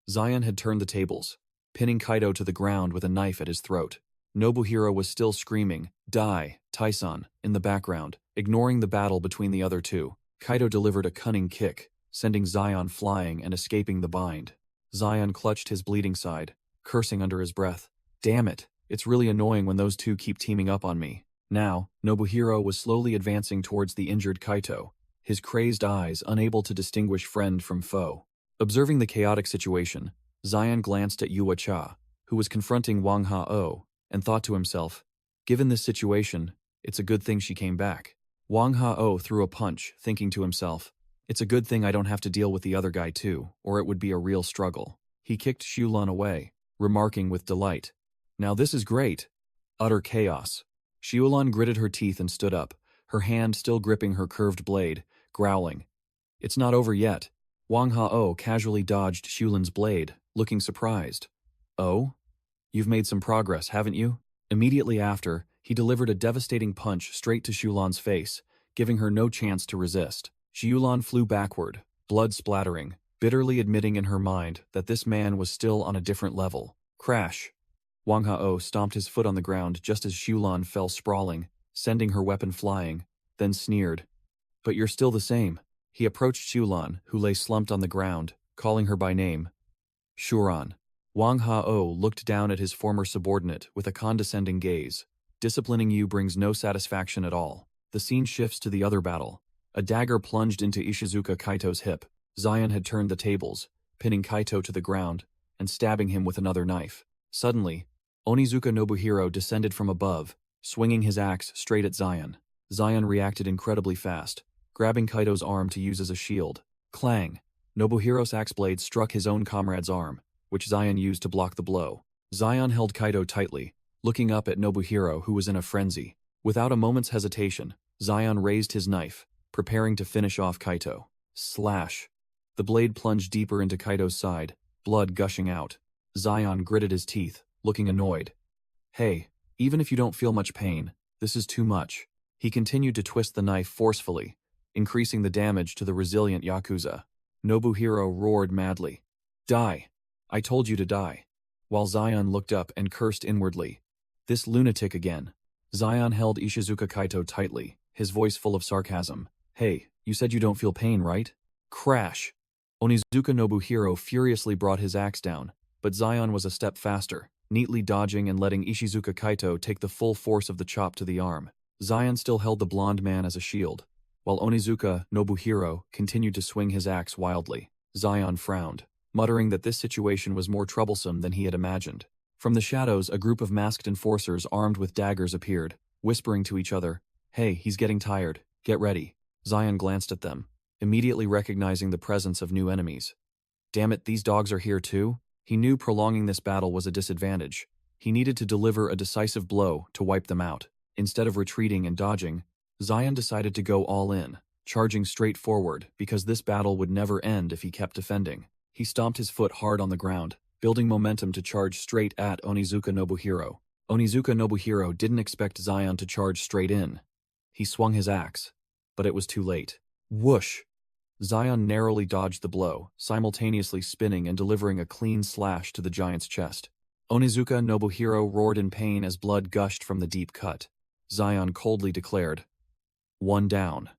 Zion had turned the tables, pinning Kaito to the ground with a knife at his throat. Nobuhiro was still screaming, "Die, Taizan," in the background, ignoring the battle between the other two. Kaito delivered a cunning kick, sending Zion flying and escaping the bind. Zion clutched his bleeding side, cursing under his breath. "Damn it, it's really annoying when those two keep teaming up on me." Now, Nobuhiro was slowly advancing towards the injured Kaito, his crazed eyes unable to distinguish friend from foe. Observing the chaotic situation, Zion glanced at Yaksha, who was confronting Wang Hao, and thought to himself, given this situation, it's a good thing she came back. Wang Hao threw a punch, thinking to himself, it's a good thing I don't have to deal with the other guy too, or it would be a real struggle. He kicked Shulan away, remarking with delight, "Now this is great." Utter chaos. Shulan gritted her teeth and stood up, her hand still gripping her curved blade, growling. "It's not over yet." Wang Hao casually dodged Shulan's blade, looking surprised. "Oh? You've made some progress, haven't you?" Immediately after, he delivered a devastating punch straight to Shulan's face, giving her no chance to resist. Shulan flew backward, blood splattering, bitterly admitting in her mind that this man was still on a different level. Crash! Wang Hao stomped his foot on the ground just as Shulan fell sprawling, sending her weapon flying, then sneered. But you're still the same. He approached Shulan, who lay slumped on the ground, calling her by name. Shuran. Wang Hao looked down at his former subordinate with a condescending gaze. Disciplining you brings no satisfaction at all. The scene shifts to the other battle. A dagger plunged into Ishizuka Kaito's hip. Zion had turned the tables, pinning Kaito to the ground, and stabbing him with another knife. Suddenly, Onizuka Nobuhiro descended from above, swinging his axe straight at Zion. Zion reacted incredibly fast, grabbing Kaito's arm to use as a shield. Clang! Nobuhiro's axe blade struck his own comrade's arm, which Zion used to block the blow. Zion held Kaito tightly, looking up at Nobuhiro, who was in a frenzy. Without a moment's hesitation, Zion raised his knife, preparing to finish off Kaito. Slash! The blade plunged deeper into Kaito's side, blood gushing out. Zion gritted his teeth, looking annoyed. Hey, even if you don't feel much pain, this is too much. He continued to twist the knife forcefully, increasing the damage to the resilient Yakuza. Nobuhiro roared madly. Die! I told you to die. While Zion looked up and cursed inwardly. This lunatic again. Zion held Ishizuka Kaito tightly, his voice full of sarcasm. Hey, you said you don't feel pain, right? Crash! Onizuka Nobuhiro furiously brought his axe down, but Zion was a step faster, neatly dodging and letting Ishizuka Kaito take the full force of the chop to the arm. Zion still held the blonde man as a shield, while Onizuka Nobuhiro continued to swing his axe wildly. Zion frowned, muttering that this situation was more troublesome than he had imagined. From the shadows, a group of masked enforcers armed with daggers appeared, whispering to each other, "Hey, he's getting tired. Get ready." Zion glanced at them, immediately recognizing the presence of new enemies. Damn it, these dogs are here too? He knew prolonging this battle was a disadvantage. He needed to deliver a decisive blow to wipe them out. Instead of retreating and dodging, Zion decided to go all in, charging straight forward because this battle would never end if he kept defending. He stomped his foot hard on the ground, building momentum to charge straight at Onizuka Nobuhiro. Onizuka Nobuhiro didn't expect Zion to charge straight in. He swung his axe, but it was too late. Whoosh! Zion narrowly dodged the blow, simultaneously spinning and delivering a clean slash to the giant's chest. Onizuka Nobuhiro roared in pain as blood gushed from the deep cut. Zion coldly declared, "One down,"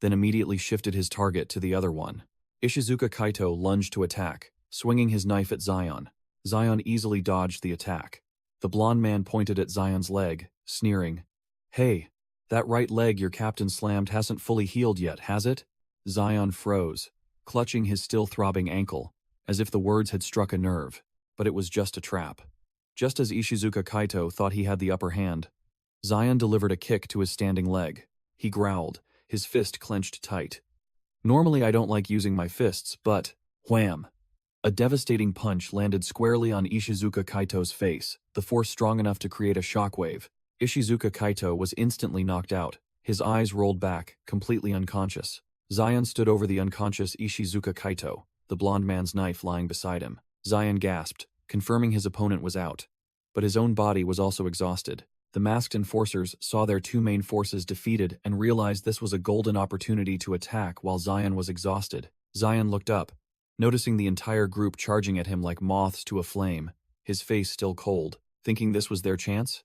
then immediately shifted his target to the other one. Ishizuka Kaito lunged to attack, swinging his knife at Zion. Zion easily dodged the attack. The blonde man pointed at Zion's leg, sneering, "Hey, that right leg your captain slammed hasn't fully healed yet, has it?" Zion froze, clutching his still throbbing ankle, as if the words had struck a nerve, but it was just a trap. Just as Ishizuka Kaito thought he had the upper hand, Zion delivered a kick to his standing leg. He growled, his fist clenched tight. Normally I don't like using my fists, but… wham! A devastating punch landed squarely on Ishizuka Kaito's face, the force strong enough to create a shockwave. Ishizuka Kaito was instantly knocked out, his eyes rolled back, completely unconscious. Zion stood over the unconscious Ishizuka Kaito, the blonde man's knife lying beside him. Zion gasped, confirming his opponent was out. But his own body was also exhausted. The masked enforcers saw their two main forces defeated and realized this was a golden opportunity to attack while Zion was exhausted. Zion looked up, noticing the entire group charging at him like moths to a flame, his face still cold, thinking this was their chance.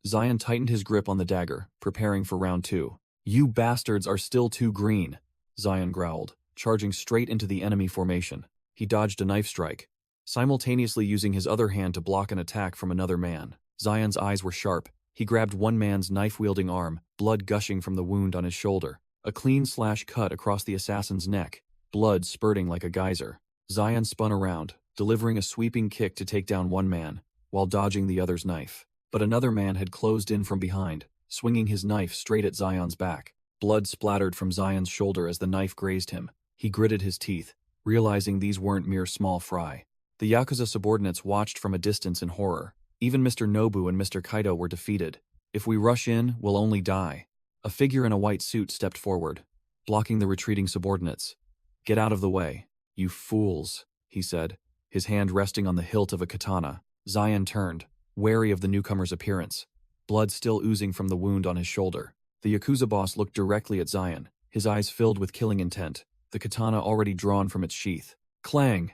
Zion tightened his grip on the dagger, preparing for round two. "You bastards are still too green," Zion growled, charging straight into the enemy formation. He dodged a knife strike, simultaneously using his other hand to block an attack from another man. Zion's eyes were sharp. He grabbed one man's knife-wielding arm, blood gushing from the wound on his shoulder. A clean slash cut across the assassin's neck, blood spurting like a geyser. Zion spun around, delivering a sweeping kick to take down one man, while dodging the other's knife. But another man had closed in from behind, swinging his knife straight at Zion's back. Blood splattered from Zion's shoulder as the knife grazed him. He gritted his teeth, realizing these weren't mere small fry. The Yakuza subordinates watched from a distance in horror. Even Mr. Nobu and Mr. Kaito were defeated. "If we rush in, we'll only die." A figure in a white suit stepped forward, blocking the retreating subordinates. "Get out of the way, you fools," he said, his hand resting on the hilt of a katana. Zion turned, wary of the newcomer's appearance, blood still oozing from the wound on his shoulder. The Yakuza boss looked directly at Zion, his eyes filled with killing intent, the katana already drawn from its sheath. Clang!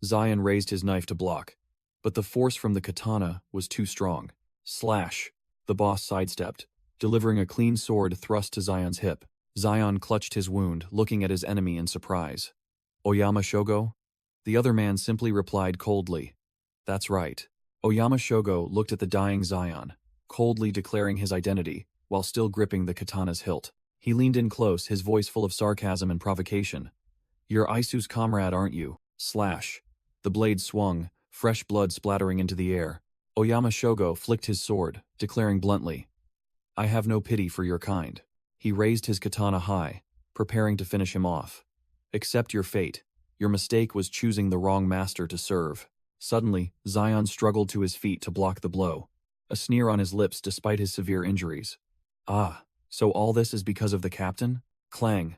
Zion raised his knife to block, but the force from the katana was too strong. Slash! The boss sidestepped, delivering a clean sword thrust to Zion's hip. Zion clutched his wound, looking at his enemy in surprise. Oyama Shogo? The other man simply replied coldly. That's right. Oyama Shogo looked at the dying Zion, coldly declaring his identity, while still gripping the katana's hilt. He leaned in close, his voice full of sarcasm and provocation. You're Isu's comrade, aren't you? Slash. The blade swung, fresh blood splattering into the air. Oyama Shogo flicked his sword, declaring bluntly, I have no pity for your kind. He raised his katana high, preparing to finish him off. Accept your fate. Your mistake was choosing the wrong master to serve. Suddenly, Zion struggled to his feet to block the blow, a sneer on his lips despite his severe injuries. Ah, so all this is because of the captain? Clang.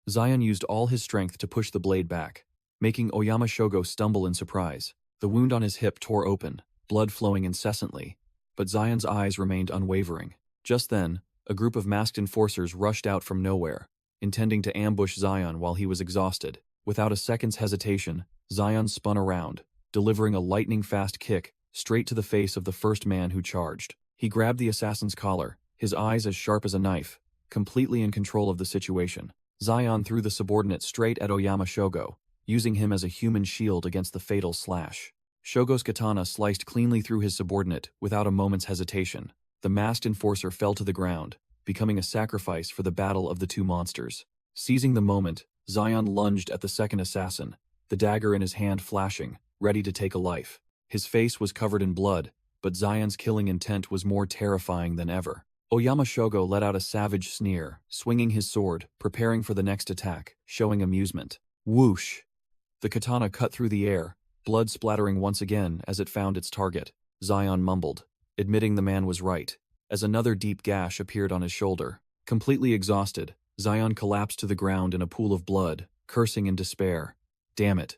Zion used all his strength to push the blade back, making Oyama Shogo stumble in surprise. The wound on his hip tore open, blood flowing incessantly, but Zion's eyes remained unwavering. Just then, a group of masked enforcers rushed out from nowhere, intending to ambush Zion while he was exhausted. Without a second's hesitation, Zion spun around, delivering a lightning-fast kick straight to the face of the first man who charged. He grabbed the assassin's collar, his eyes as sharp as a knife, completely in control of the situation. Zion threw the subordinate straight at Oyama Shogo, using him as a human shield against the fatal slash. Shogo's katana sliced cleanly through his subordinate without a moment's hesitation. The masked enforcer fell to the ground, becoming a sacrifice for the battle of the two monsters. Seizing the moment, Zion lunged at the second assassin, the dagger in his hand flashing, ready to take a life. His face was covered in blood, but Zion's killing intent was more terrifying than ever. Oyama Shogo let out a savage sneer, swinging his sword, preparing for the next attack, showing amusement. Whoosh! The katana cut through the air, blood splattering once again as it found its target. Zion mumbled, admitting the man was right, as another deep gash appeared on his shoulder. Completely exhausted, Zion collapsed to the ground in a pool of blood, cursing in despair. Damn it.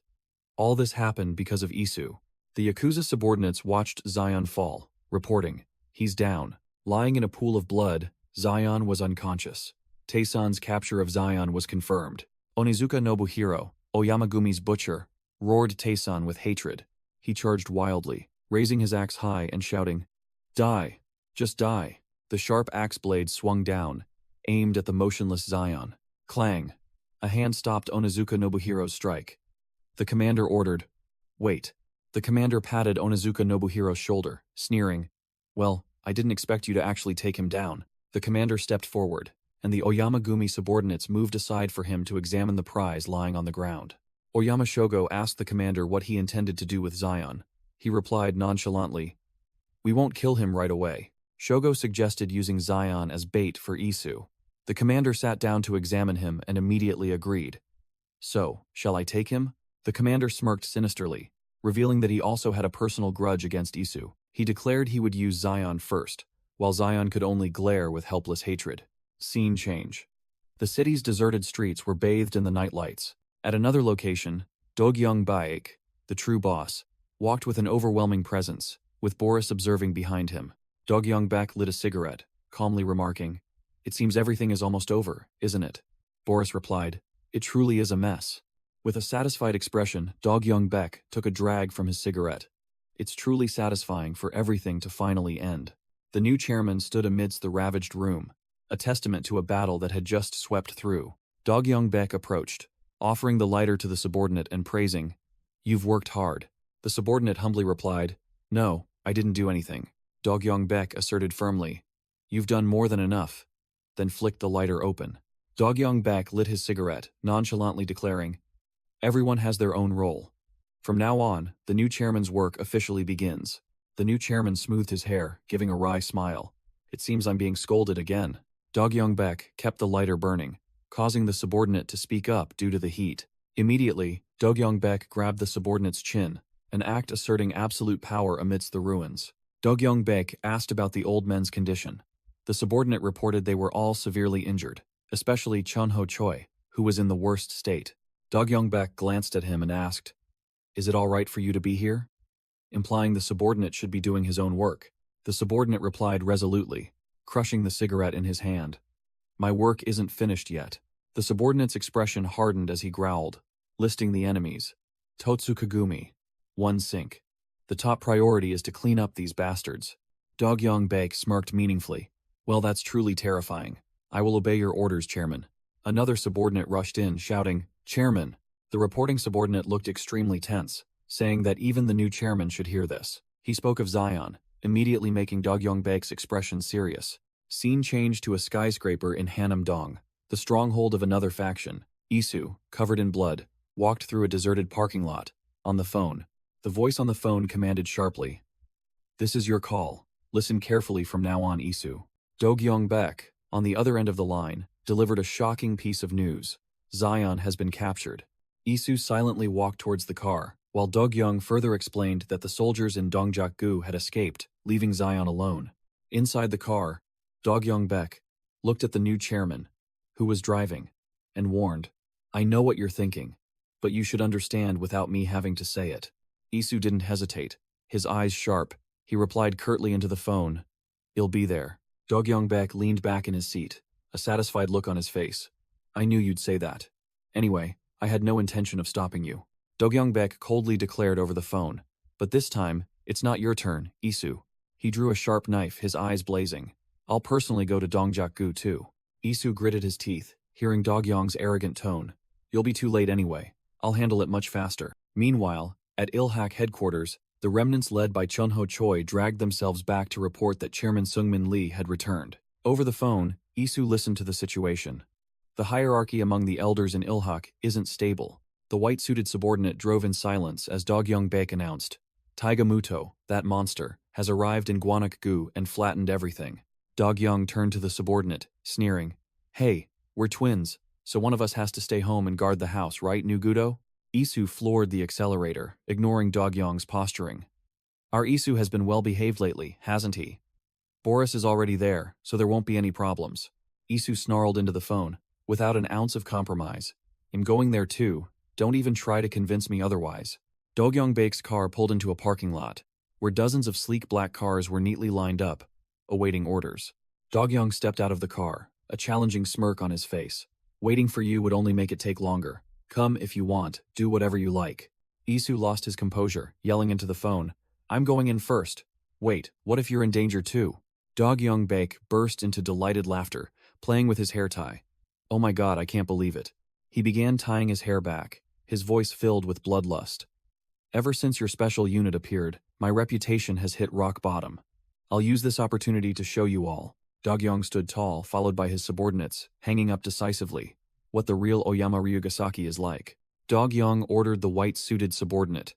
All this happened because of Isu. The Yakuza subordinates watched Zion fall, reporting, he's down. Lying in a pool of blood, Zion was unconscious. Taison's capture of Zion was confirmed. Onizuka Nobuhiro, Oyamagumi's butcher, roared Taison with hatred. He charged wildly, raising his axe high and shouting, Die! Just die! The sharp axe blade swung down, aimed at the motionless Zion. Clang! A hand stopped Onizuka Nobuhiro's strike. The commander ordered, Wait. The commander patted Onizuka Nobuhiro's shoulder, sneering, Well, I didn't expect you to actually take him down. The commander stepped forward, and the Oyamagumi subordinates moved aside for him to examine the prize lying on the ground. Oyama Shogo asked the commander what he intended to do with Zion. He replied nonchalantly, We won't kill him right away. Shogo suggested using Zion as bait for Isu. The commander sat down to examine him and immediately agreed. So, shall I take him? The commander smirked sinisterly, revealing that he also had a personal grudge against Isu. He declared he would use Zion first, while Zion could only glare with helpless hatred. Scene change. The city's deserted streets were bathed in the night lights. At another location, Dogyung Baek, the true boss, walked with an overwhelming presence, with Boris observing behind him. Dogyung Baek lit a cigarette, calmly remarking, It seems everything is almost over, isn't it? Boris replied, It truly is a mess. With a satisfied expression, Dogyung Baek took a drag from his cigarette. It's truly satisfying for everything to finally end. The new chairman stood amidst the ravaged room, a testament to a battle that had just swept through. Dogyung Baek approached, offering the lighter to the subordinate and praising, You've worked hard. The subordinate humbly replied, No, I didn't do anything. Dogyung Baek asserted firmly, You've done more than enough. Then flicked the lighter open. Dogyung Baek lit his cigarette, nonchalantly declaring, Everyone has their own role. From now on, the new chairman's work officially begins. The new chairman smoothed his hair, giving a wry smile. It seems I'm being scolded again. Dogyung Baek kept the lighter burning, causing the subordinate to speak up due to the heat. Immediately, Dogyung Baek grabbed the subordinate's chin, an act asserting absolute power amidst the ruins. Dogyung Baek asked about the old men's condition. The subordinate reported they were all severely injured, especially Chunho Choi, who was in the worst state. Dogyung Baek glanced at him and asked, Is it all right for you to be here? Implying the subordinate should be doing his own work. The subordinate replied resolutely, crushing the cigarette in his hand. My work isn't finished yet. The subordinate's expression hardened as he growled, listing the enemies. Totsukagumi. 1 sink. The top priority is to clean up these bastards. Dogyong Baek smirked meaningfully. Well, that's truly terrifying. I will obey your orders, Chairman. Another subordinate rushed in, shouting, Chairman. The reporting subordinate looked extremely tense, saying that even the new chairman should hear this. He spoke of Zion, immediately making Dogyong Baek's expression serious. Scene changed to a skyscraper in Hanam-dong, the stronghold of another faction. Isu, covered in blood, walked through a deserted parking lot. On the phone, the voice on the phone commanded sharply, This is your call. Listen carefully from now on, Isu. Dogyong Baek, on the other end of the line, delivered a shocking piece of news. Zion has been captured. Isu silently walked towards the car, while Dogyong further explained that the soldiers in Dongjak-gu had escaped, leaving Zion alone. Inside the car, Dogyong Baek looked at the new chairman, who was driving, and warned, I know what you're thinking, but you should understand without me having to say it. Isu didn't hesitate, his eyes sharp. He replied curtly into the phone, You'll be there. Dogyong Baek leaned back in his seat, a satisfied look on his face. I knew you'd say that. Anyway, I had no intention of stopping you. Dogyong Baek coldly declared over the phone, but this time, it's not your turn, Isu. He drew a sharp knife, his eyes blazing. I'll personally go to Dongjak-gu too. Isu gritted his teeth, hearing Dogyong's arrogant tone. You'll be too late anyway. I'll handle it much faster. Meanwhile, at Ilhak headquarters, the remnants led by Chunho Choi dragged themselves back to report that Chairman Seungmin Lee had returned. Over the phone, Isu listened to the situation. The hierarchy among the elders in Ilhak isn't stable. The white-suited subordinate drove in silence as Dogyong Baek announced, Taiga Muto, that monster, has arrived in Gwanak-gu and flattened everything. Dogyong turned to the subordinate, sneering, Hey, we're twins, so one of us has to stay home and guard the house, right, Nugudo? Isu floored the accelerator, ignoring Dogyong's posturing. Our Isu has been well-behaved lately, hasn't he? Boris is already there, so there won't be any problems. Isu snarled into the phone, without an ounce of compromise. I'm going there too, don't even try to convince me otherwise. Dogyong Baek's car pulled into a parking lot, where dozens of sleek black cars were neatly lined up, awaiting orders. Dogyong stepped out of the car, a challenging smirk on his face. Waiting for you would only make it take longer. Come if you want, do whatever you like. Isu lost his composure, yelling into the phone, I'm going in first. Wait, what if you're in danger too? Dogyong Baek burst into delighted laughter, playing with his hair tie. Oh my god, I can't believe it. He began tying his hair back, his voice filled with bloodlust. Ever since your special unit appeared, my reputation has hit rock bottom. I'll use this opportunity to show you all. Dogyong stood tall, followed by his subordinates, hanging up decisively. What the real Oyama Ryugasaki is like. Dogyong ordered the white-suited subordinate.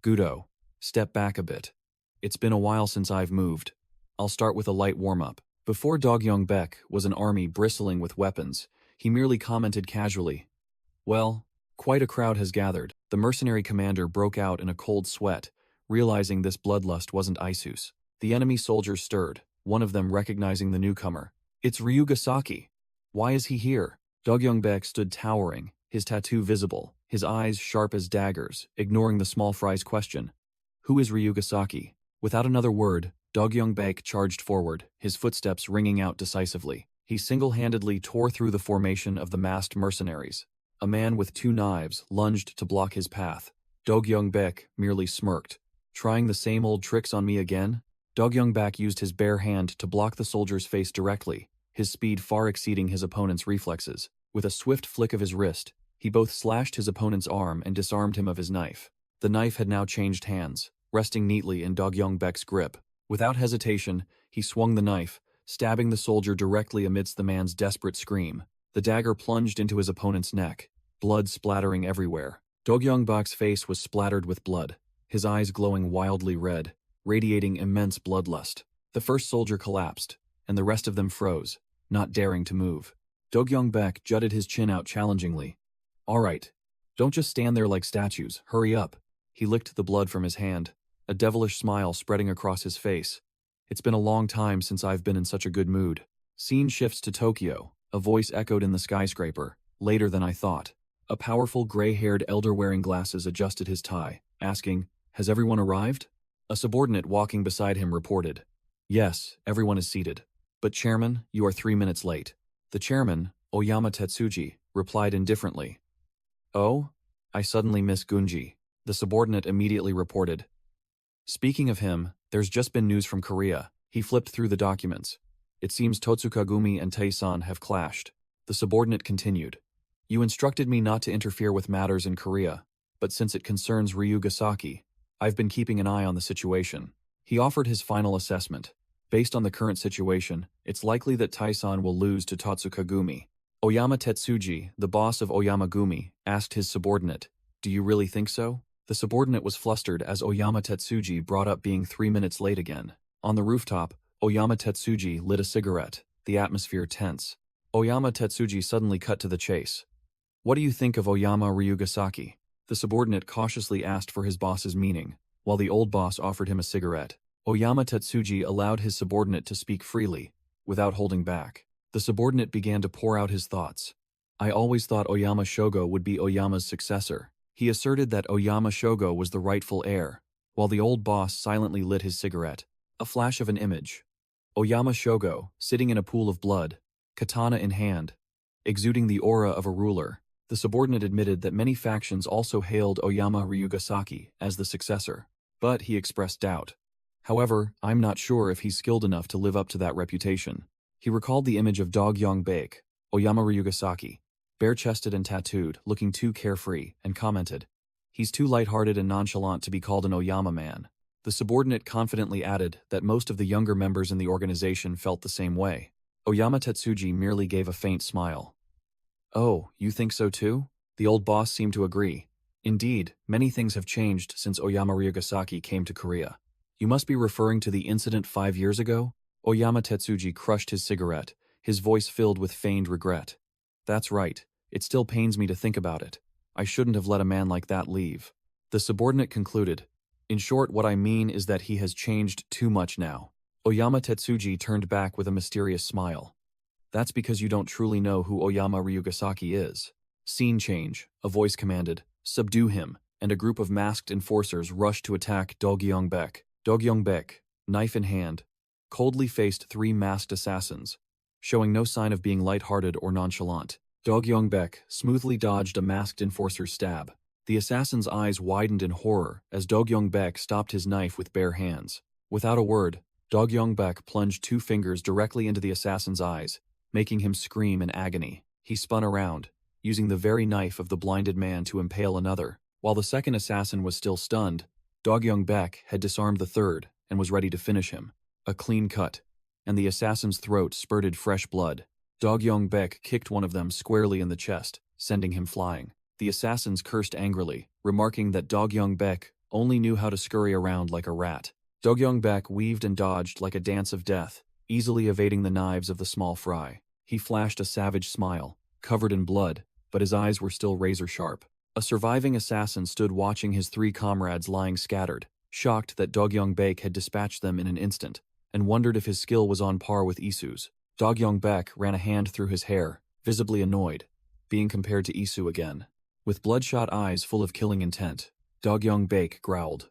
Gudo, step back a bit. It's been a while since I've moved. I'll start with a light warm-up. Before Dogyong Baek was an army bristling with weapons, he merely commented casually, Well, quite a crowd has gathered. The mercenary commander broke out in a cold sweat, realizing this bloodlust wasn't Isu's. The enemy soldiers stirred, one of them recognizing the newcomer. It's Ryugasaki. Why is he here? Dogyong Baek stood towering, his tattoo visible, his eyes sharp as daggers, ignoring the small fry's question. Who is Ryugasaki? Without another word, Dogyong Baek charged forward, his footsteps ringing out decisively. He single-handedly tore through the formation of the masked mercenaries. A man with 2 knives lunged to block his path. Dogyong Baek merely smirked. Trying the same old tricks on me again? Dogyong Baek used his bare hand to block the soldier's face directly, his speed far exceeding his opponent's reflexes. With a swift flick of his wrist, he both slashed his opponent's arm and disarmed him of his knife. The knife had now changed hands, resting neatly in Dogyong Baek's grip. Without hesitation, he swung the knife, stabbing the soldier directly amidst the man's desperate scream. The dagger plunged into his opponent's neck, blood splattering everywhere. Dogyong Baek's face was splattered with blood, his eyes glowing wildly red, radiating immense bloodlust. The first soldier collapsed, and the rest of them froze, not daring to move. Dogyong Baek jutted his chin out challengingly. All right, don't just stand there like statues, hurry up. He licked the blood from his hand, a devilish smile spreading across his face. It's been a long time since I've been in such a good mood. Scene shifts to Tokyo, a voice echoed in the skyscraper, later than I thought. A powerful gray-haired elder wearing glasses adjusted his tie, asking, Has everyone arrived? A subordinate walking beside him reported, Yes, everyone is seated. But Chairman, you are 3 minutes late. The chairman, Oyama Tetsuji, replied indifferently. Oh? I suddenly miss Gunji. The subordinate immediately reported. Speaking of him, there's just been news from Korea. He flipped through the documents. It seems Totsukagumi and Tae-san have clashed. The subordinate continued. You instructed me not to interfere with matters in Korea, but since it concerns Ryugasaki, I've been keeping an eye on the situation. He offered his final assessment. Based on the current situation, it's likely that Tae-san will lose to Totsukagumi. Oyama Tetsuji, the boss of Oyama-gumi, asked his subordinate, "Do you really think so?" The subordinate was flustered as Oyama Tetsuji brought up being 3 minutes late again. On the rooftop, Oyama Tetsuji lit a cigarette, the atmosphere tense. Oyama Tetsuji suddenly cut to the chase. What do you think of Oyama Ryugasaki? The subordinate cautiously asked for his boss's meaning, while the old boss offered him a cigarette. Oyama Tetsuji allowed his subordinate to speak freely, without holding back. The subordinate began to pour out his thoughts. I always thought Oyama Shogo would be Oyama's successor. He asserted that Oyama Shogo was the rightful heir, while the old boss silently lit his cigarette. A flash of an image. Oyama Shogo, sitting in a pool of blood, katana in hand, exuding the aura of a ruler. The subordinate admitted that many factions also hailed Oyama Ryugasaki as the successor, but he expressed doubt. However, I'm not sure if he's skilled enough to live up to that reputation. He recalled the image of Dog-Yong-baek, Oyama Ryugasaki, bare-chested and tattooed, looking too carefree, and commented, "He's too light-hearted and nonchalant to be called an Oyama man." The subordinate confidently added that most of the younger members in the organization felt the same way. Oyama Tetsuji merely gave a faint smile. Oh, you think so too? The old boss seemed to agree. Indeed, many things have changed since Oyama Ryugasaki came to Korea. You must be referring to the incident 5 years ago? Oyama Tetsuji crushed his cigarette, his voice filled with feigned regret. That's right. It still pains me to think about it. I shouldn't have let a man like that leave. The subordinate concluded. In short, what I mean is that he has changed too much now. Oyama Tetsuji turned back with a mysterious smile. That's because you don't truly know who Oyama Ryugasaki is. Scene change, a voice commanded, "Subdue him," and a group of masked enforcers rushed to attack Dog-Yong-baek. Dog-Yong-baek, knife in hand, coldly faced 3 masked assassins, showing no sign of being light-hearted or nonchalant. Dog-Yong-baek smoothly dodged a masked enforcer's stab. The assassin's eyes widened in horror as Dog-Yong-baek stopped his knife with bare hands. Without a word, Dog-Yong-baek plunged 2 fingers directly into the assassin's eyes, making him scream in agony. He spun around, using the very knife of the blinded man to impale another. While the second assassin was still stunned, Dog-Yong-baek had disarmed the third and was ready to finish him. A clean cut, and the assassin's throat spurted fresh blood. Dog-Yong-baek kicked one of them squarely in the chest, sending him flying. The assassins cursed angrily, remarking that Dog-Yong-baek only knew how to scurry around like a rat. Dog-Yong-baek weaved and dodged like a dance of death, easily evading the knives of the small fry. He flashed a savage smile, covered in blood, but his eyes were still razor-sharp. A surviving assassin stood watching his 3 comrades lying scattered, shocked that Dog-Yong-baek had dispatched them in an instant, and wondered if his skill was on par with Isu's. Dog-Yong-baek ran a hand through his hair, visibly annoyed, being compared to Isu again. With bloodshot eyes full of killing intent, Dog-Yong-baek growled.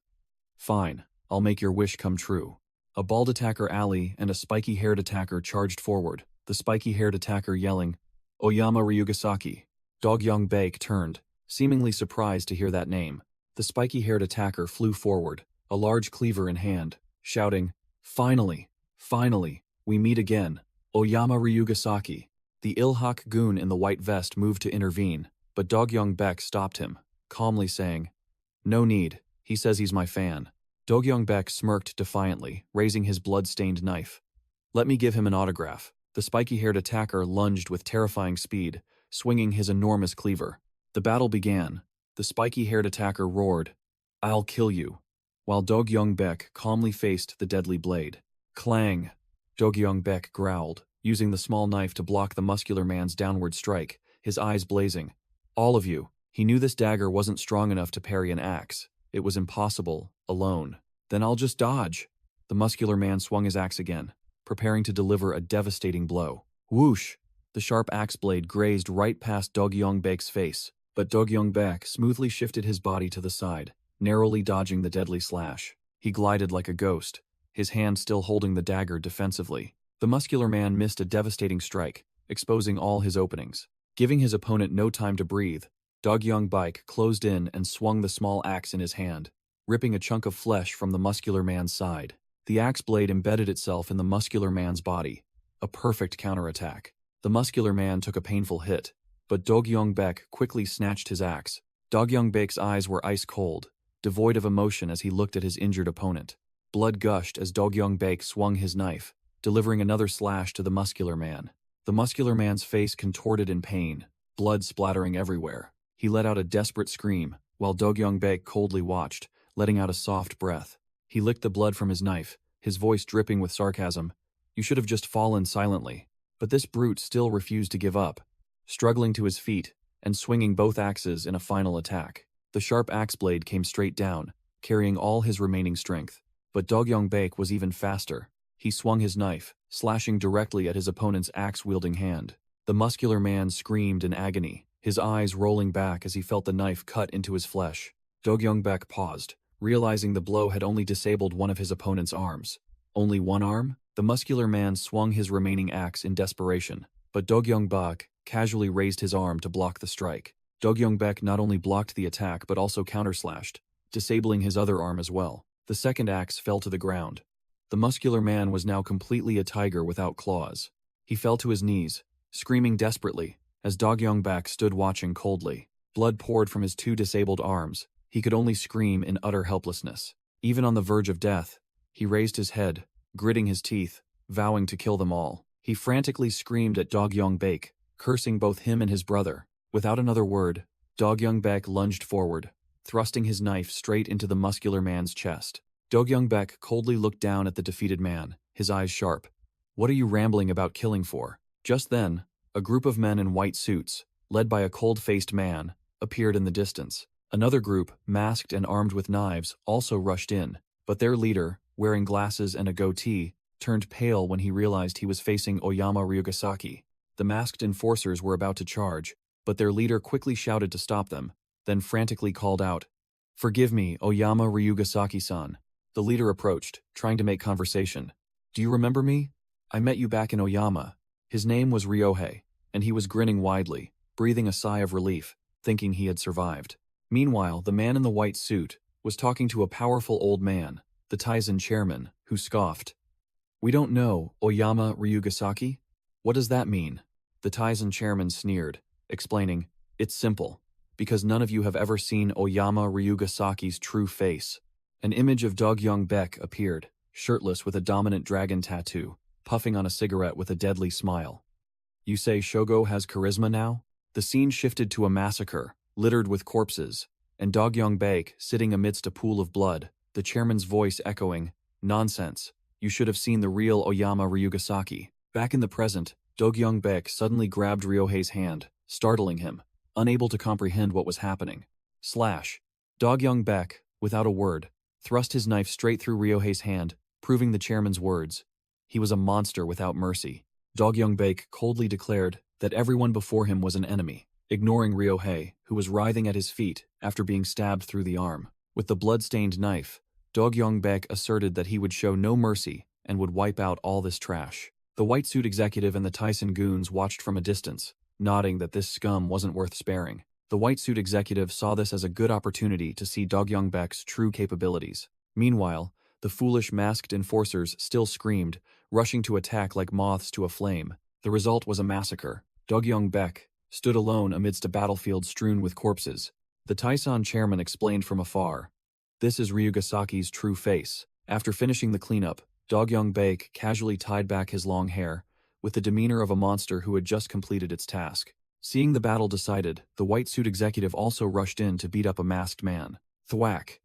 Fine, I'll make your wish come true. A bald attacker Ali and a spiky-haired attacker charged forward, the spiky-haired attacker yelling, Oyama Ryugasaki. Dog-Yong-baek turned, seemingly surprised to hear that name. The spiky-haired attacker flew forward, a large cleaver in hand, shouting, Finally, finally, we meet again, Oyama Ryugasaki. The Ilhak goon in the white vest moved to intervene, but Dog-Yong-baek stopped him, calmly saying, No need, he says he's my fan. Dog-Yong-baek smirked defiantly, raising his blood-stained knife. Let me give him an autograph. The spiky-haired attacker lunged with terrifying speed, swinging his enormous cleaver. The battle began. The spiky-haired attacker roared, I'll kill you, while Dog-Yong-baek calmly faced the deadly blade. Clang! Dog-Yong-baek growled, using the small knife to block the muscular man's downward strike, his eyes blazing. All of you. He knew this dagger wasn't strong enough to parry an axe. It was impossible, alone. Then I'll just dodge. The muscular man swung his axe again, preparing to deliver a devastating blow. Whoosh! The sharp axe blade grazed right past Dog-Yong-baek's face, but Dog-Yong-baek smoothly shifted his body to the side, narrowly dodging the deadly slash. He glided like a ghost, his hand still holding the dagger defensively. The muscular man missed a devastating strike, exposing all his openings. Giving his opponent no time to breathe, Dog-Young-Bike closed in and swung the small axe in his hand, ripping a chunk of flesh from the muscular man's side. The axe blade embedded itself in the muscular man's body, a perfect counterattack. The muscular man took a painful hit, but Dog-Young-Baek quickly snatched his axe. Dog-Young-Baek's eyes were ice cold, devoid of emotion as he looked at his injured opponent. Blood gushed as Dog-Young-Baek swung his knife, delivering another slash to the muscular man. The muscular man's face contorted in pain, blood splattering everywhere. He let out a desperate scream, while Dog-Young-Baek coldly watched, letting out a soft breath. He licked the blood from his knife, his voice dripping with sarcasm. "You should have just fallen silently." But this brute still refused to give up, struggling to his feet and swinging both axes in a final attack. The sharp axe blade came straight down, carrying all his remaining strength. But Dog-Young-Baek was even faster. He swung his knife, slashing directly at his opponent's axe-wielding hand. The muscular man screamed in agony, his eyes rolling back as he felt the knife cut into his flesh. Dog-Young-Baek paused, realizing the blow had only disabled one of his opponent's arms. Only one arm? The muscular man swung his remaining axe in desperation, but Dog-Young-Baek casually raised his arm to block the strike. Dog-Young-Baek not only blocked the attack but also counterslashed, disabling his other arm as well. The second axe fell to the ground. The muscular man was now completely a tiger without claws. He fell to his knees, screaming desperately, as Dog-Young-Baek stood watching coldly. Blood poured from his two disabled arms. He could only scream in utter helplessness. Even on the verge of death, he raised his head, gritting his teeth, vowing to kill them all. He frantically screamed at Dog-Young-Baek, cursing both him and his brother. Without another word, Dog-Young-Baek lunged forward, thrusting his knife straight into the muscular man's chest. Dog-Young-Baek coldly looked down at the defeated man, his eyes sharp. "What are you rambling about killing for?" Just then, a group of men in white suits, led by a cold-faced man, appeared in the distance. Another group, masked and armed with knives, also rushed in, but their leader, wearing glasses and a goatee, turned pale when he realized he was facing Oyama Ryugasaki. The masked enforcers were about to charge, but their leader quickly shouted to stop them, then frantically called out, "Forgive me, Oyama Ryugasaki-san." The leader approached, trying to make conversation. "Do you remember me? I met you back in Oyama." His name was Ryohei, and he was grinning widely, breathing a sigh of relief, thinking he had survived. Meanwhile, the man in the white suit was talking to a powerful old man, the Tizen chairman, who scoffed. "We don't know, Oyama Ryugasaki? What does that mean?" The Tizen chairman sneered, explaining, "It's simple, because none of you have ever seen Oyama Ryugasaki's true face." An image of Dog-Young-Baek appeared, shirtless with a dominant dragon tattoo, puffing on a cigarette with a deadly smile. "You say Shogo has charisma now?" The scene shifted to a massacre, littered with corpses, and Dog-Young-Baek sitting amidst a pool of blood, the chairman's voice echoing, "Nonsense. You should have seen the real Oyama Ryugasaki." Back in the present, Dog-Young-Baek suddenly grabbed Ryohei's hand, startling him, unable to comprehend what was happening. Slash. Dog-Young-Baek, without a word, thrust his knife straight through Ryohei's hand, proving the chairman's words. He was a monster without mercy. Dog-Young-Baek coldly declared that everyone before him was an enemy, ignoring Ryohei, who was writhing at his feet after being stabbed through the arm. With the blood-stained knife, Dog-Young-Baek asserted that he would show no mercy and would wipe out all this trash. The white suit executive and the Tyson goons watched from a distance, nodding that this scum wasn't worth sparing. The white suit executive saw this as a good opportunity to see Dog-Young-Baek's true capabilities. Meanwhile, the foolish masked enforcers still screamed, rushing to attack like moths to a flame. The result was a massacre. Dog-Young-Baek stood alone amidst a battlefield strewn with corpses. The Tyson chairman explained from afar, "This is Ryugasaki's true face." After finishing the cleanup, Dog-Young-Baek casually tied back his long hair, with the demeanor of a monster who had just completed its task. Seeing the battle decided, the white suit executive also rushed in to beat up a masked man. Thwack!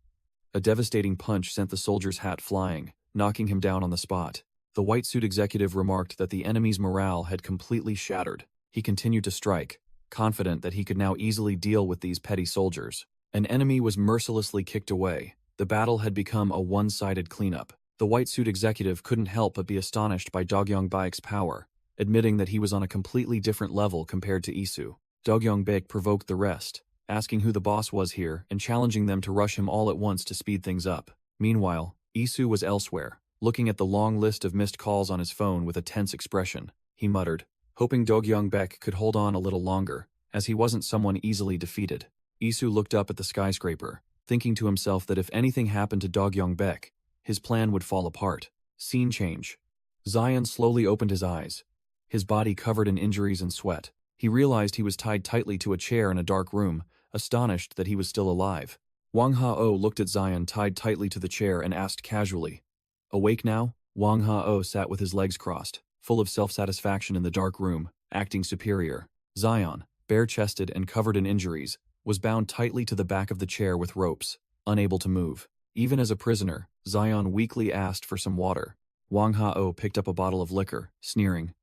A devastating punch sent the soldier's hat flying, knocking him down on the spot. The white suit executive remarked that the enemy's morale had completely shattered. He continued to strike, confident that he could now easily deal with these petty soldiers. An enemy was mercilessly kicked away. The battle had become a one-sided cleanup. The white suit executive couldn't help but be astonished by Dog-Young-Baek's power, admitting that he was on a completely different level compared to Isu. Dog-Young-Baek provoked the rest, asking who the boss was here and challenging them to rush him all at once to speed things up. Meanwhile, Isu was elsewhere, looking at the long list of missed calls on his phone with a tense expression. He muttered, hoping Dog-Young-Baek could hold on a little longer, as he wasn't someone easily defeated. Isu looked up at the skyscraper, thinking to himself that if anything happened to Dogyong Baek, his plan would fall apart. Scene change. Zion slowly opened his eyes, his body covered in injuries and sweat. He realized he was tied tightly to a chair in a dark room, astonished that he was still alive. Wang Hao looked at Zion tied tightly to the chair and asked casually, "Awake now?" Wang Hao sat with his legs crossed, full of self-satisfaction in the dark room, acting superior. Zion, bare-chested and covered in injuries, was bound tightly to the back of the chair with ropes, unable to move. Even as a prisoner, Zion weakly asked for some water. Wang Hao picked up a bottle of liquor, sneering,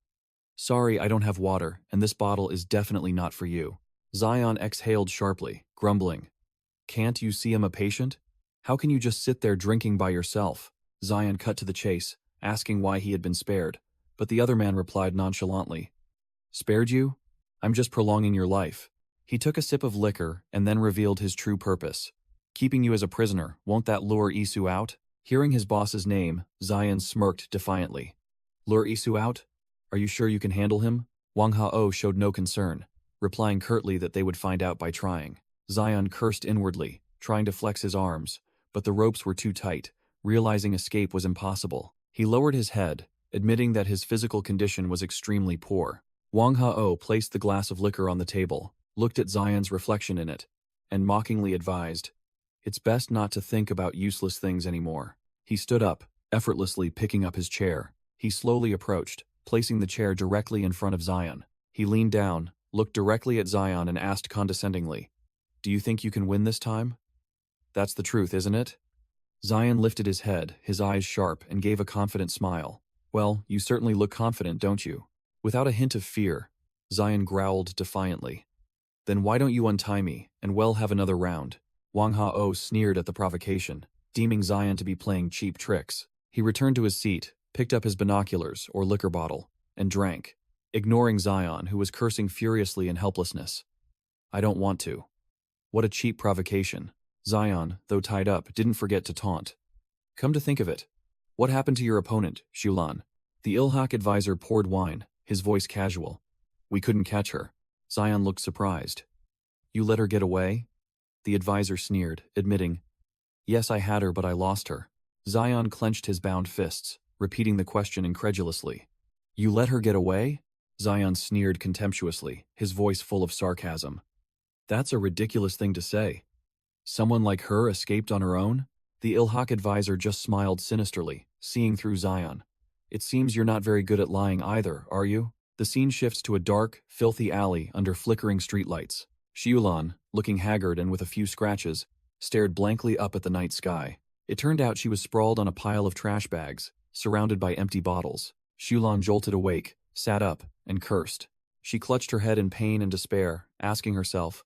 "Sorry, I don't have water, and this bottle is definitely not for you." Zion exhaled sharply, grumbling, "Can't you see I'm a patient? How can you just sit there drinking by yourself?" Zion cut to the chase, asking why he had been spared, but the other man replied nonchalantly, "Spared you? I'm just prolonging your life." He took a sip of liquor and then revealed his true purpose. "Keeping you as a prisoner, won't that lure Isu out?" Hearing his boss's name, Zion smirked defiantly. "Lure Isu out? Are you sure you can handle him?" Wang Hao showed no concern, replying curtly that they would find out by trying. Zion cursed inwardly, trying to flex his arms, but the ropes were too tight, realizing escape was impossible. He lowered his head, admitting that his physical condition was extremely poor. Wang Hao placed the glass of liquor on the table, looked at Zion's reflection in it, and mockingly advised, "It's best not to think about useless things anymore." He stood up, effortlessly picking up his chair. He slowly approached, placing the chair directly in front of Zion. He leaned down, looked directly at Zion and asked condescendingly, "Do you think you can win this time? That's the truth, isn't it?" Zion lifted his head, his eyes sharp, and gave a confident smile. "Well, you certainly look confident, don't you?" Without a hint of fear, Zion growled defiantly, "Then why don't you untie me, and we'll have another round?" Wang Hao sneered at the provocation, deeming Zion to be playing cheap tricks. He returned to his seat, picked up his binoculars or liquor bottle, and drank, ignoring Zion, who was cursing furiously in helplessness. "I don't want to." What a cheap provocation. Zion, though tied up, didn't forget to taunt. "Come to think of it, what happened to your opponent, Shulan?" The Ilhak advisor poured wine, his voice casual. "We couldn't catch her." Zion looked surprised. "You let her get away?" The advisor sneered, admitting, "Yes, I had her, but I lost her." Zion clenched his bound fists, repeating the question incredulously. "You let her get away?" Zion sneered contemptuously, his voice full of sarcasm. "That's a ridiculous thing to say. Someone like her escaped on her own?" The Ilhak advisor just smiled sinisterly, seeing through Zion. "It seems you're not very good at lying either, are you?" The scene shifts to a dark, filthy alley under flickering streetlights. Shulan, looking haggard and with a few scratches, stared blankly up at the night sky. It turned out she was sprawled on a pile of trash bags, surrounded by empty bottles. Shulan jolted awake, sat up, and cursed. She clutched her head in pain and despair, asking herself,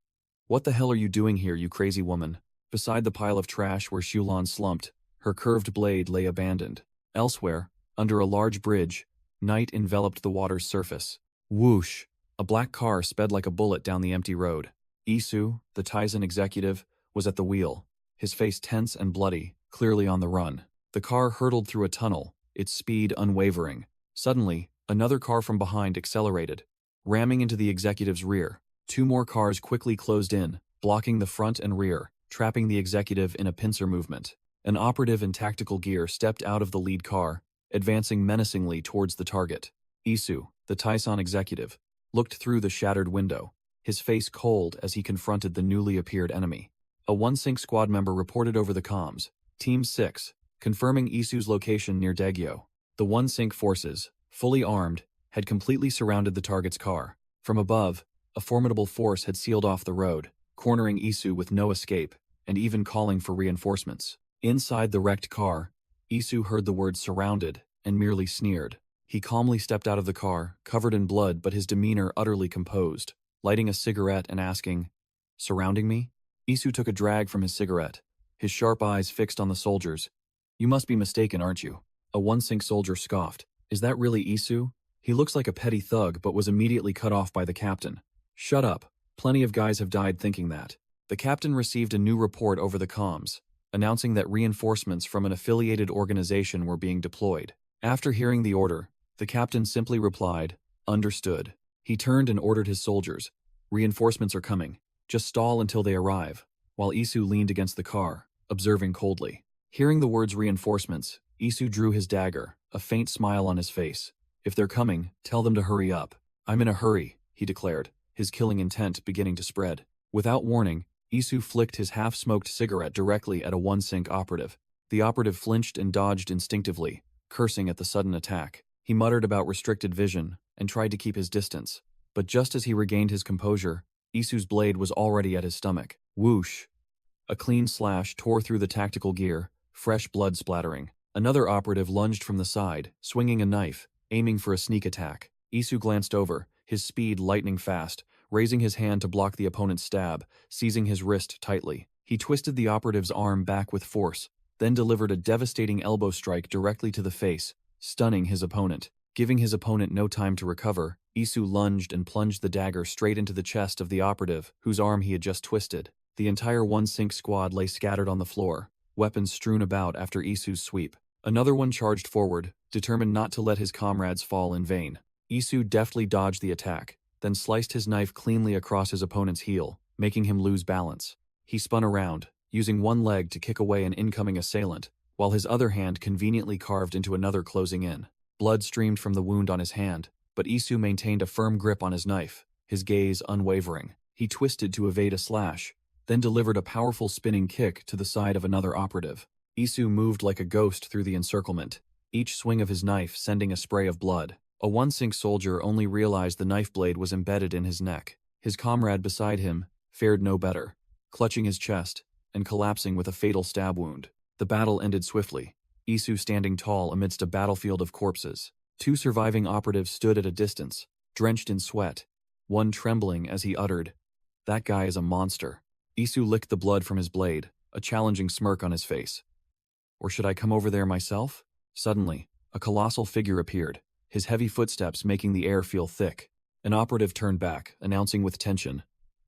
"What the hell are you doing here, you crazy woman?" Beside the pile of trash where Shulan slumped, her curved blade lay abandoned. Elsewhere, under a large bridge, night enveloped the water's surface. Whoosh! A black car sped like a bullet down the empty road. Isu, the Tizen executive, was at the wheel, his face tense and bloody, clearly on the run. The car hurtled through a tunnel, its speed unwavering. Suddenly, another car from behind accelerated, ramming into the executive's rear. Two more cars quickly closed in, blocking the front and rear, trapping the executive in a pincer movement. An operative in tactical gear stepped out of the lead car, advancing menacingly towards the target. Isu, the Tyson executive, looked through the shattered window, his face cold as he confronted the newly appeared enemy. A 1-Sync squad member reported over the comms, Team 6, confirming Isu's location near Daegyo. The 1-Sync forces, fully armed, had completely surrounded the target's car. From above, a formidable force had sealed off the road, cornering Isu with no escape, and even calling for reinforcements. Inside the wrecked car, Isu heard the word surrounded and merely sneered. He calmly stepped out of the car, covered in blood but his demeanor utterly composed, lighting a cigarette and asking, "Surrounding me?" Isu took a drag from his cigarette, his sharp eyes fixed on the soldiers. "You must be mistaken, aren't you?" A 1-Sync soldier scoffed. "Is that really Isu? He looks like a petty thug but was immediately cut off by the captain." "Shut up. Plenty of guys have died thinking that." The captain received a new report over the comms, announcing that reinforcements from an affiliated organization were being deployed. After hearing the order, the captain simply replied, "Understood." He turned and ordered his soldiers, Reinforcements are coming. Just stall until they arrive. While Isu leaned against the car, observing coldly. Hearing the words reinforcements, Isu drew his dagger, a faint smile on his face. If they're coming, tell them to hurry up. I'm in a hurry, he declared, his killing intent beginning to spread. Without warning, Isu flicked his half-smoked cigarette directly at a one-sync operative. The operative flinched and dodged instinctively, cursing at the sudden attack. He muttered about restricted vision and tried to keep his distance. But just as he regained his composure, Isu's blade was already at his stomach. Whoosh! A clean slash tore through the tactical gear, fresh blood splattering. Another operative lunged from the side, swinging a knife, aiming for a sneak attack. Isu glanced over, his speed lightning fast, raising his hand to block the opponent's stab, seizing his wrist tightly. He twisted the operative's arm back with force, then delivered a devastating elbow strike directly to the face, stunning his opponent. Giving his opponent no time to recover, Isu lunged and plunged the dagger straight into the chest of the operative, whose arm he had just twisted. The entire one-sync squad lay scattered on the floor, weapons strewn about after Isu's sweep. Another one charged forward, determined not to let his comrades fall in vain. Isu deftly dodged the attack, then sliced his knife cleanly across his opponent's heel, making him lose balance. He spun around, using one leg to kick away an incoming assailant, while his other hand conveniently carved into another closing in. Blood streamed from the wound on his hand, but Isu maintained a firm grip on his knife, his gaze unwavering. He twisted to evade a slash, then delivered a powerful spinning kick to the side of another operative. Isu moved like a ghost through the encirclement, each swing of his knife sending a spray of blood. A one-sync soldier only realized the knife blade was embedded in his neck. His comrade beside him fared no better, clutching his chest and collapsing with a fatal stab wound. The battle ended swiftly, Isu standing tall amidst a battlefield of corpses. Two surviving operatives stood at a distance, drenched in sweat, one trembling as he uttered, "That guy is a monster." Isu licked the blood from his blade, a challenging smirk on his face. "Or should I come over there myself?" Suddenly, a colossal figure appeared, his heavy footsteps making the air feel thick. An operative turned back, announcing with tension,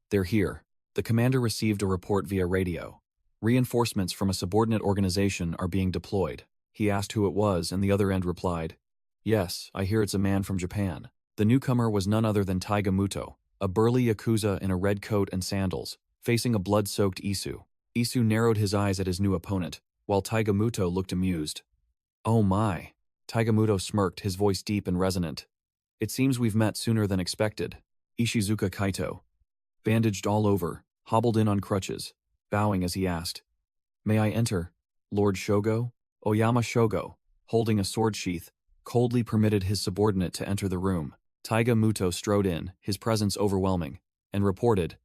"They're here." The commander received a report via radio. Reinforcements from a subordinate organization are being deployed. He asked who it was, and the other end replied, "Yes, I hear it's a man from Japan." The newcomer was none other than Taiga Muto, a burly yakuza in a red coat and sandals, facing a blood-soaked Isu. Isu narrowed his eyes at his new opponent, while Taiga Muto looked amused. "Oh my." Taiga Muto smirked, his voice deep and resonant. "It seems we've met sooner than expected." Ishizuka Kaito, bandaged all over, hobbled in on crutches, bowing as he asked, "May I enter, Lord Shogo?" Oyama Shogo, holding a sword sheath, coldly permitted his subordinate to enter the room. Taiga Muto strode in, his presence overwhelming, and reported,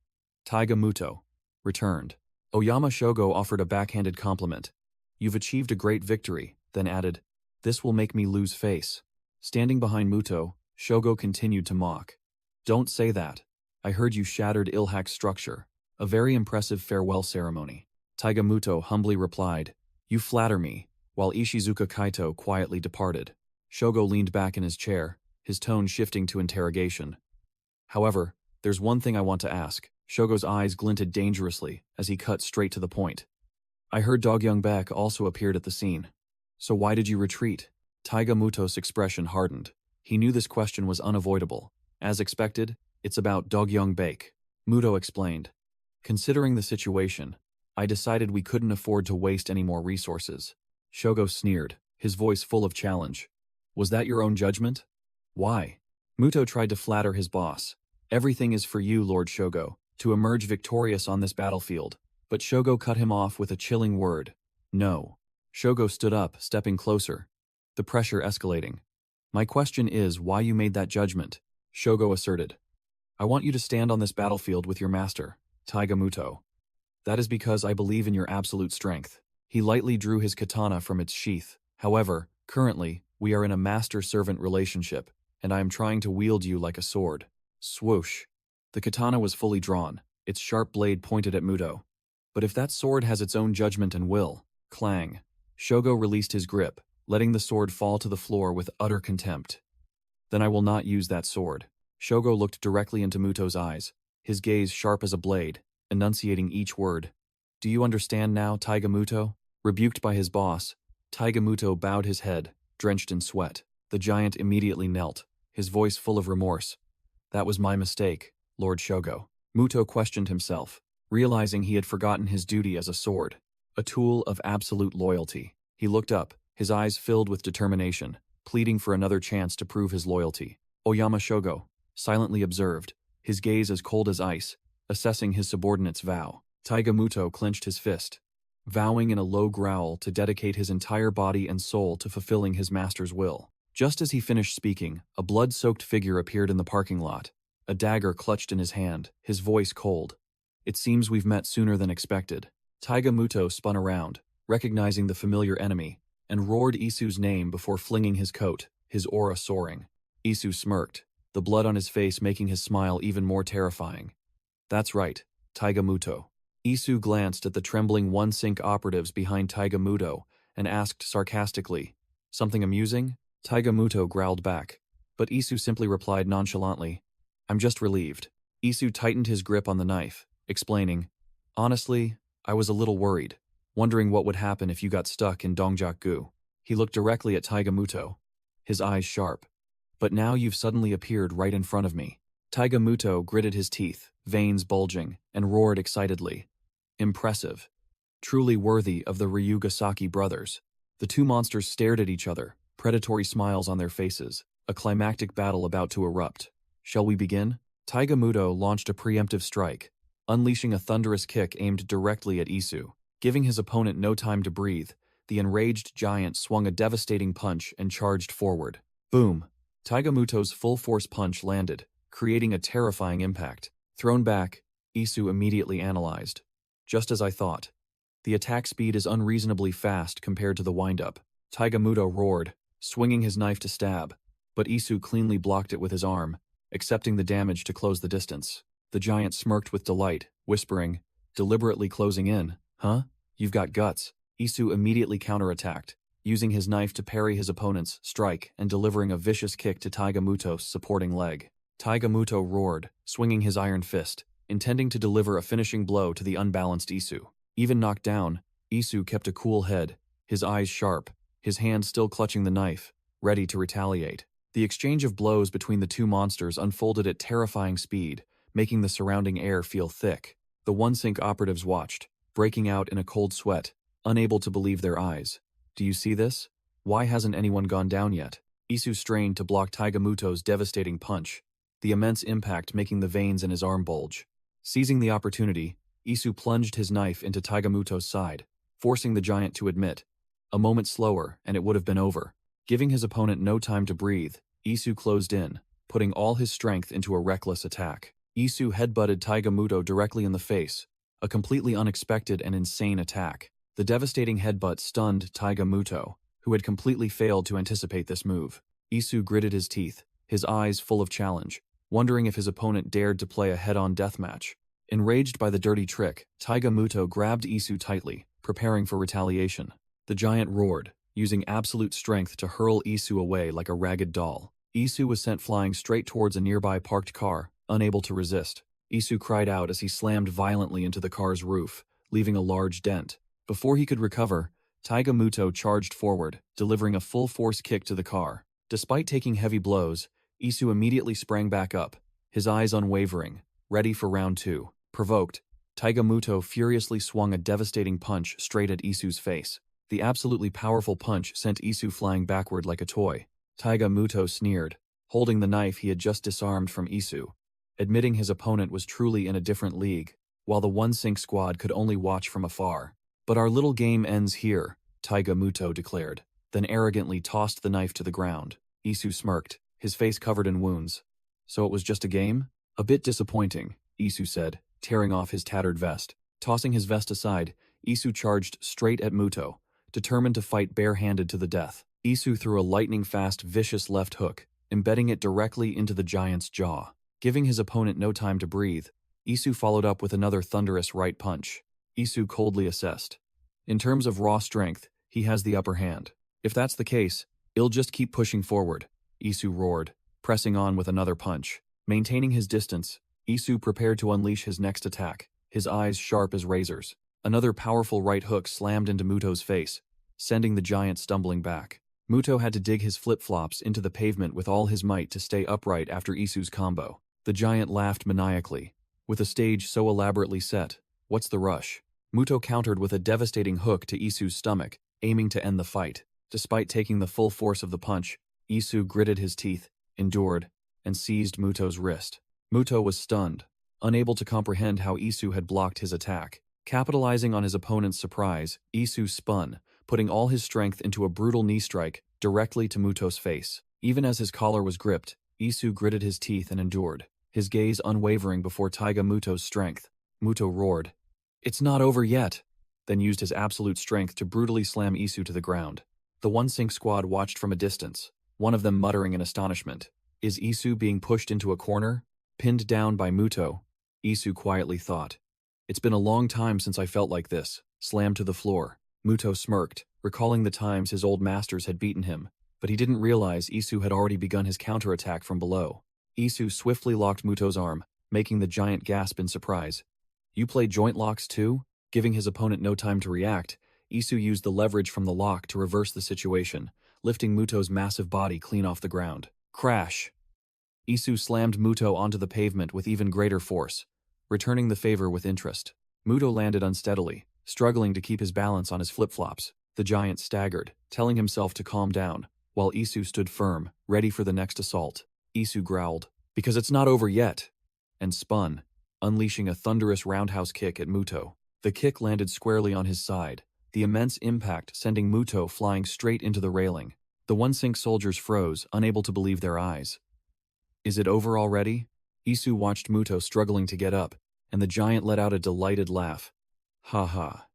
"Taiga Muto, returned." Oyama Shogo offered a backhanded compliment. "You've achieved a great victory," then added, "This will make me lose face." Standing behind Muto, Shogo continued to mock. "Don't say that. I heard you shattered Ilhak's structure. A very impressive farewell ceremony." Taiga Muto humbly replied, "You flatter me," while Ishizuka Kaito quietly departed. Shogo leaned back in his chair, his tone shifting to interrogation. "However, there's one thing I want to ask." Shogo's eyes glinted dangerously as he cut straight to the point. "I heard Dogyung Baek also appeared at the scene. So why did you retreat?" Taiga Muto's expression hardened. He knew this question was unavoidable. As expected, "It's about Dogyung Baek," Muto explained. "Considering the situation, I decided we couldn't afford to waste any more resources." Shogo sneered, his voice full of challenge. "Was that your own judgment? Why?" Muto tried to flatter his boss. "Everything is for you, Lord Shogo, to emerge victorious on this battlefield." But Shogo cut him off with a chilling word. "No." Shogo stood up, stepping closer, the pressure escalating. "My question is why you made that judgment," Shogo asserted. "I want you to stand on this battlefield with your master, Taiga Muto. That is because I believe in your absolute strength." He lightly drew his katana from its sheath. "However, currently, we are in a master-servant relationship, and I am trying to wield you like a sword." Swoosh. The katana was fully drawn, its sharp blade pointed at Muto. "But if that sword has its own judgment and will," clang. Shogo released his grip, letting the sword fall to the floor with utter contempt. "Then I will not use that sword." Shogo looked directly into Muto's eyes, his gaze sharp as a blade, enunciating each word. "Do you understand now, Taiga Muto?" Rebuked by his boss, Taiga Muto bowed his head, drenched in sweat. The giant immediately knelt, his voice full of remorse. "That was my mistake, Lord Shogo. Muto questioned himself, realizing he had forgotten his duty as a sword, a tool of absolute loyalty. He looked up, his eyes filled with determination, pleading for another chance to prove his loyalty. Oyama Shogo silently observed, his gaze as cold as ice, assessing his subordinate's vow. Taiga Muto clenched his fist, vowing in a low growl to dedicate his entire body and soul to fulfilling his master's will. Just as he finished speaking, a blood-soaked figure appeared in the parking lot, a dagger clutched in his hand, his voice cold. "It seems we've met sooner than expected." Taiga Muto spun around, recognizing the familiar enemy, and roared Isu's name before flinging his coat, his aura soaring. Isu smirked, the blood on his face making his smile even more terrifying. "That's right, Taiga Muto." Isu glanced at the trembling one-sync operatives behind Taiga Muto and asked sarcastically, "Something amusing?" Taiga Muto growled back, but Isu simply replied nonchalantly, "I'm just relieved." Isu tightened his grip on the knife, explaining, "Honestly, I was a little worried, wondering what would happen if you got stuck in Dongjak-gu." He looked directly at Taiga Muto, his eyes sharp. "But now you've suddenly appeared right in front of me." Taiga Muto gritted his teeth, veins bulging, and roared excitedly. Impressive. Truly worthy of the Ryugasaki brothers. The two monsters stared at each other, predatory smiles on their faces, a climactic battle about to erupt. "Shall we begin?" Taiga Muto launched a preemptive strike, unleashing a thunderous kick aimed directly at Isu. Giving his opponent no time to breathe, the enraged giant swung a devastating punch and charged forward. Boom! Taiga Muto's full-force punch landed, creating a terrifying impact. Thrown back, Isu immediately analyzed. "Just as I thought. The attack speed is unreasonably fast compared to the wind-up." Taiga Muto roared, swinging his knife to stab, but Isu cleanly blocked it with his arm, accepting the damage to close the distance. The giant smirked with delight, whispering, deliberately closing in, "Huh? You've got guts." Isu immediately counterattacked, using his knife to parry his opponent's strike and delivering a vicious kick to Taiga Muto's supporting leg. Taiga Muto roared, swinging his iron fist, intending to deliver a finishing blow to the unbalanced Isu. Even knocked down, Isu kept a cool head, his eyes sharp, his hand still clutching the knife, ready to retaliate. The exchange of blows between the two monsters unfolded at terrifying speed, making the surrounding air feel thick. The one-sync operatives watched, breaking out in a cold sweat, unable to believe their eyes. "Do you see this? Why hasn't anyone gone down yet?" Isu strained to block Taiga Muto's devastating punch, the immense impact making the veins in his arm bulge. Seizing the opportunity, Isu plunged his knife into Taiga Muto's side, forcing the giant to admit, a moment slower and it would have been over. Giving his opponent no time to breathe, Isu closed in, putting all his strength into a reckless attack. Isu headbutted Taiga Muto directly in the face, a completely unexpected and insane attack. The devastating headbutt stunned Taiga Muto, who had completely failed to anticipate this move. Isu gritted his teeth, his eyes full of challenge, wondering if his opponent dared to play a head-on deathmatch. Enraged by the dirty trick, Taiga Muto grabbed Isu tightly, preparing for retaliation. The giant roared, using absolute strength to hurl Isu away like a ragged doll. Isu was sent flying straight towards a nearby parked car, unable to resist. Isu cried out as he slammed violently into the car's roof, leaving a large dent. Before he could recover, Taiga Muto charged forward, delivering a full-force kick to the car. Despite taking heavy blows, Isu immediately sprang back up, his eyes unwavering, ready for round two. Provoked, Taiga Muto furiously swung a devastating punch straight at Isu's face. The absolutely powerful punch sent Isu flying backward like a toy. Taiga Muto sneered, holding the knife he had just disarmed from Isu, admitting his opponent was truly in a different league, while the one-sync squad could only watch from afar. "But our little game ends here," Taiga Muto declared, then arrogantly tossed the knife to the ground. Isu smirked, his face covered in wounds. "So it was just a game?" "A bit disappointing," Isu said, tearing off his tattered vest. Tossing his vest aside, Isu charged straight at Muto, determined to fight bare-handed to the death. Isu threw a lightning-fast, vicious left hook, embedding it directly into the giant's jaw. Giving his opponent no time to breathe, Isu followed up with another thunderous right punch. Isu coldly assessed, "In terms of raw strength, he has the upper hand. If that's the case, he'll just keep pushing forward," Isu roared, pressing on with another punch. Maintaining his distance, Isu prepared to unleash his next attack, his eyes sharp as razors. Another powerful right hook slammed into Muto's face, sending the giant stumbling back. Muto had to dig his flip-flops into the pavement with all his might to stay upright after Isu's combo. The giant laughed maniacally, With a stage so elaborately set, what's the rush? Muto countered with a devastating hook to Isu's stomach, aiming to end the fight. Despite taking the full force of the punch, Isu gritted his teeth, endured, and seized Muto's wrist. Muto was stunned, unable to comprehend how Isu had blocked his attack. Capitalizing on his opponent's surprise, Isu spun, putting all his strength into a brutal knee strike directly to Muto's face. Even as his collar was gripped, Isu gritted his teeth and endured, his gaze unwavering before Taiga Muto's strength. Muto roared, "It's not over yet!" then used his absolute strength to brutally slam Isu to the ground. The one-sync squad watched from a distance, one of them muttering in astonishment. Is Isu being pushed into a corner? Pinned down by Muto? Isu quietly thought. It's been a long time since I felt like this, slammed to the floor. Muto smirked, recalling the times his old masters had beaten him, but he didn't realize Isu had already begun his counterattack from below. Isu swiftly locked Muto's arm, making the giant gasp in surprise. You play joint locks too? Giving his opponent no time to react, Isu used the leverage from the lock to reverse the situation, lifting Muto's massive body clean off the ground. Crash! Isu slammed Muto onto the pavement with even greater force, returning the favor with interest. Muto landed unsteadily, struggling to keep his balance on his flip-flops. The giant staggered, telling himself to calm down, while Isu stood firm, ready for the next assault. Isu growled, "Because it's not over yet," and spun, unleashing a thunderous roundhouse kick at Muto. The kick landed squarely on his side, the immense impact sending Muto flying straight into the railing. The one-sync soldiers froze, unable to believe their eyes. Is it over already? Isu watched Muto struggling to get up, and the giant let out a delighted laugh. Ha ha.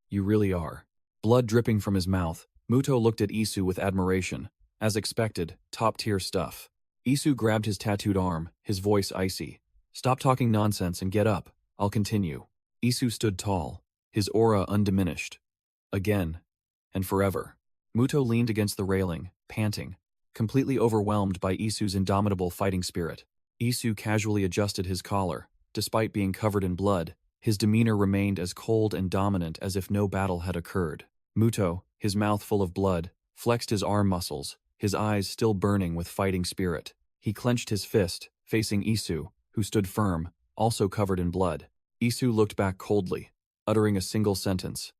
You really are. Blood dripping from his mouth, Muto looked at Isu with admiration. As expected, top-tier stuff. Isu grabbed his tattooed arm, his voice icy. Stop talking nonsense and get up. I'll continue. Isu stood tall, his aura undiminished. Again. And forever. Muto leaned against the railing, panting, completely overwhelmed by Isu's indomitable fighting spirit. Isu casually adjusted his collar. Despite being covered in blood, his demeanor remained as cold and dominant as if no battle had occurred. Muto, his mouth full of blood, flexed his arm muscles, his eyes still burning with fighting spirit. He clenched his fist, facing Isu, who stood firm, also covered in blood. Isu looked back coldly, uttering a single sentence.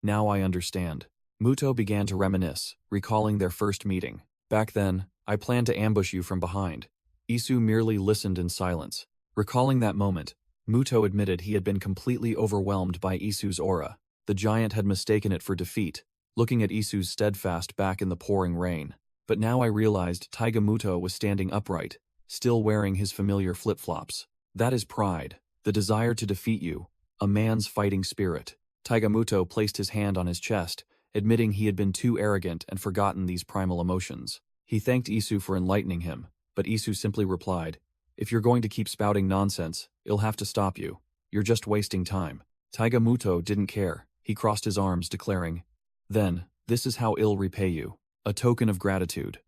Now I understand. Muto began to reminisce, recalling their first meeting. Back then, I planned to ambush you from behind. Isu merely listened in silence. Recalling that moment, Muto admitted he had been completely overwhelmed by Isu's aura. The giant had mistaken it for defeat, looking at Isu's steadfast back in the pouring rain. But now I realized Taiga Muto was standing upright, still wearing his familiar flip-flops. That is pride, the desire to defeat you, a man's fighting spirit. Taiga Muto placed his hand on his chest, admitting he had been too arrogant and forgotten these primal emotions. He thanked Isu for enlightening him, but Isu simply replied, "If you're going to keep spouting nonsense, it'll have to stop you. You're just wasting time." Taiga Muto didn't care. He crossed his arms, declaring, "Then, this is how I'll repay you. A token of gratitude."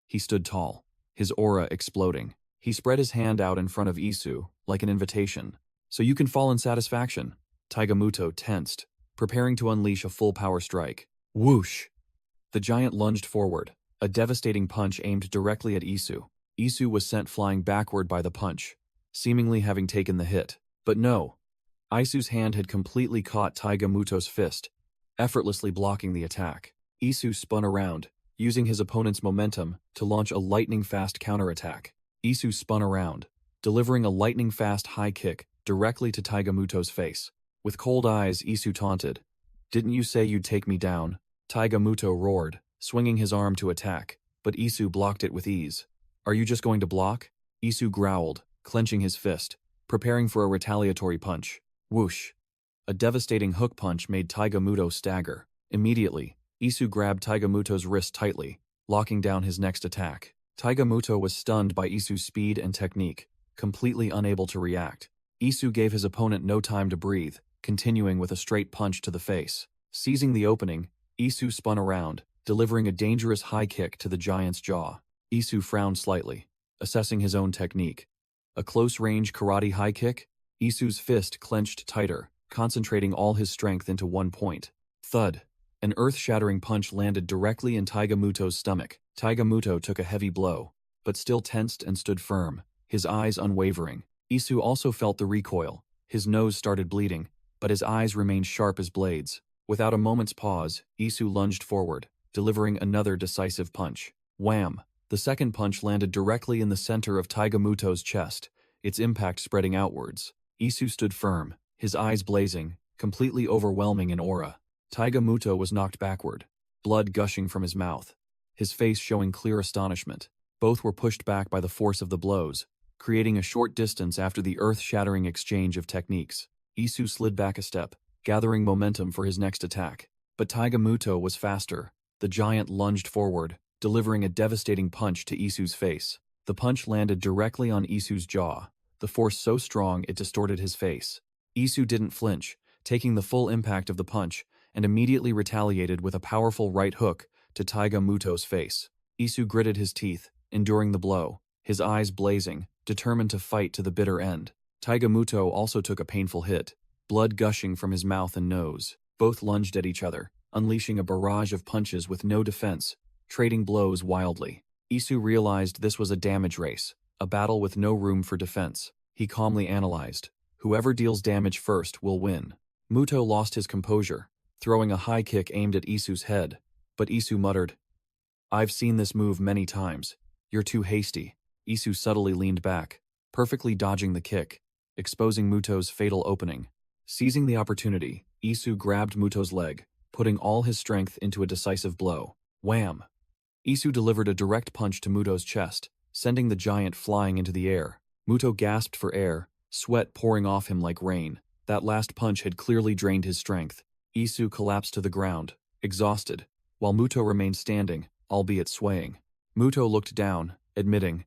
He stood tall, his aura exploding. He spread his hand out in front of Isu, like an invitation. "So you can fall in satisfaction." Taiga Muto tensed, preparing to unleash a full power strike. Whoosh! The giant lunged forward, a devastating punch aimed directly at Isu. Isu was sent flying backward by the punch, seemingly having taken the hit. But no. Isu's hand had completely caught Taiga Muto's fist, effortlessly blocking the attack. Isu spun around, using his opponent's momentum to launch a lightning-fast counterattack. Isu spun around, delivering a lightning-fast high kick directly to Taiga Muto's face. With cold eyes, Isu taunted, "Didn't you say you'd take me down?" Taiga Muto roared, swinging his arm to attack, but Isu blocked it with ease. "Are you just going to block?" Isu growled, clenching his fist, preparing for a retaliatory punch. Whoosh! A devastating hook punch made Taiga Muto stagger. Immediately, Isu grabbed Taiga Muto's wrist tightly, locking down his next attack. Taiga Muto was stunned by Isu's speed and technique, completely unable to react. Isu gave his opponent no time to breathe, continuing with a straight punch to the face. Seizing the opening, Isu spun around, delivering a dangerous high kick to the giant's jaw. Isu frowned slightly, assessing his own technique. A close-range karate high kick? Isu's fist clenched tighter, concentrating all his strength into one point. Thud! An earth-shattering punch landed directly in Taiga Muto's stomach. Taiga Muto took a heavy blow, but still tensed and stood firm, his eyes unwavering. Isu also felt the recoil. His nose started bleeding, but his eyes remained sharp as blades. Without a moment's pause, Isu lunged forward, delivering another decisive punch. Wham! The second punch landed directly in the center of Taiga Muto's chest, its impact spreading outwards. Isu stood firm, his eyes blazing, completely overwhelming in aura. Taiga Muto was knocked backward, blood gushing from his mouth, his face showing clear astonishment. Both were pushed back by the force of the blows, creating a short distance after the earth-shattering exchange of techniques. Isu slid back a step, gathering momentum for his next attack. But Taiga Muto was faster. The giant lunged forward, delivering a devastating punch to Isu's face. The punch landed directly on Isu's jaw, the force so strong it distorted his face. Isu didn't flinch, taking the full impact of the punch, and immediately retaliated with a powerful right hook to Taiga Muto's face. Isu gritted his teeth, enduring the blow, his eyes blazing, determined to fight to the bitter end. Taiga Muto also took a painful hit, blood gushing from his mouth and nose. Both lunged at each other, unleashing a barrage of punches with no defense, trading blows wildly. Isu realized this was a damage race, a battle with no room for defense. He calmly analyzed, whoever deals damage first will win. Muto lost his composure, throwing a high kick aimed at Isu's head, but Isu muttered, "I've seen this move many times. You're too hasty." Isu subtly leaned back, perfectly dodging the kick, exposing Muto's fatal opening. Seizing the opportunity, Isu grabbed Muto's leg, putting all his strength into a decisive blow. Wham! Isu delivered a direct punch to Muto's chest, sending the giant flying into the air. Muto gasped for air, sweat pouring off him like rain. That last punch had clearly drained his strength. Isu collapsed to the ground, exhausted, while Muto remained standing, albeit swaying. Muto looked down, admitting,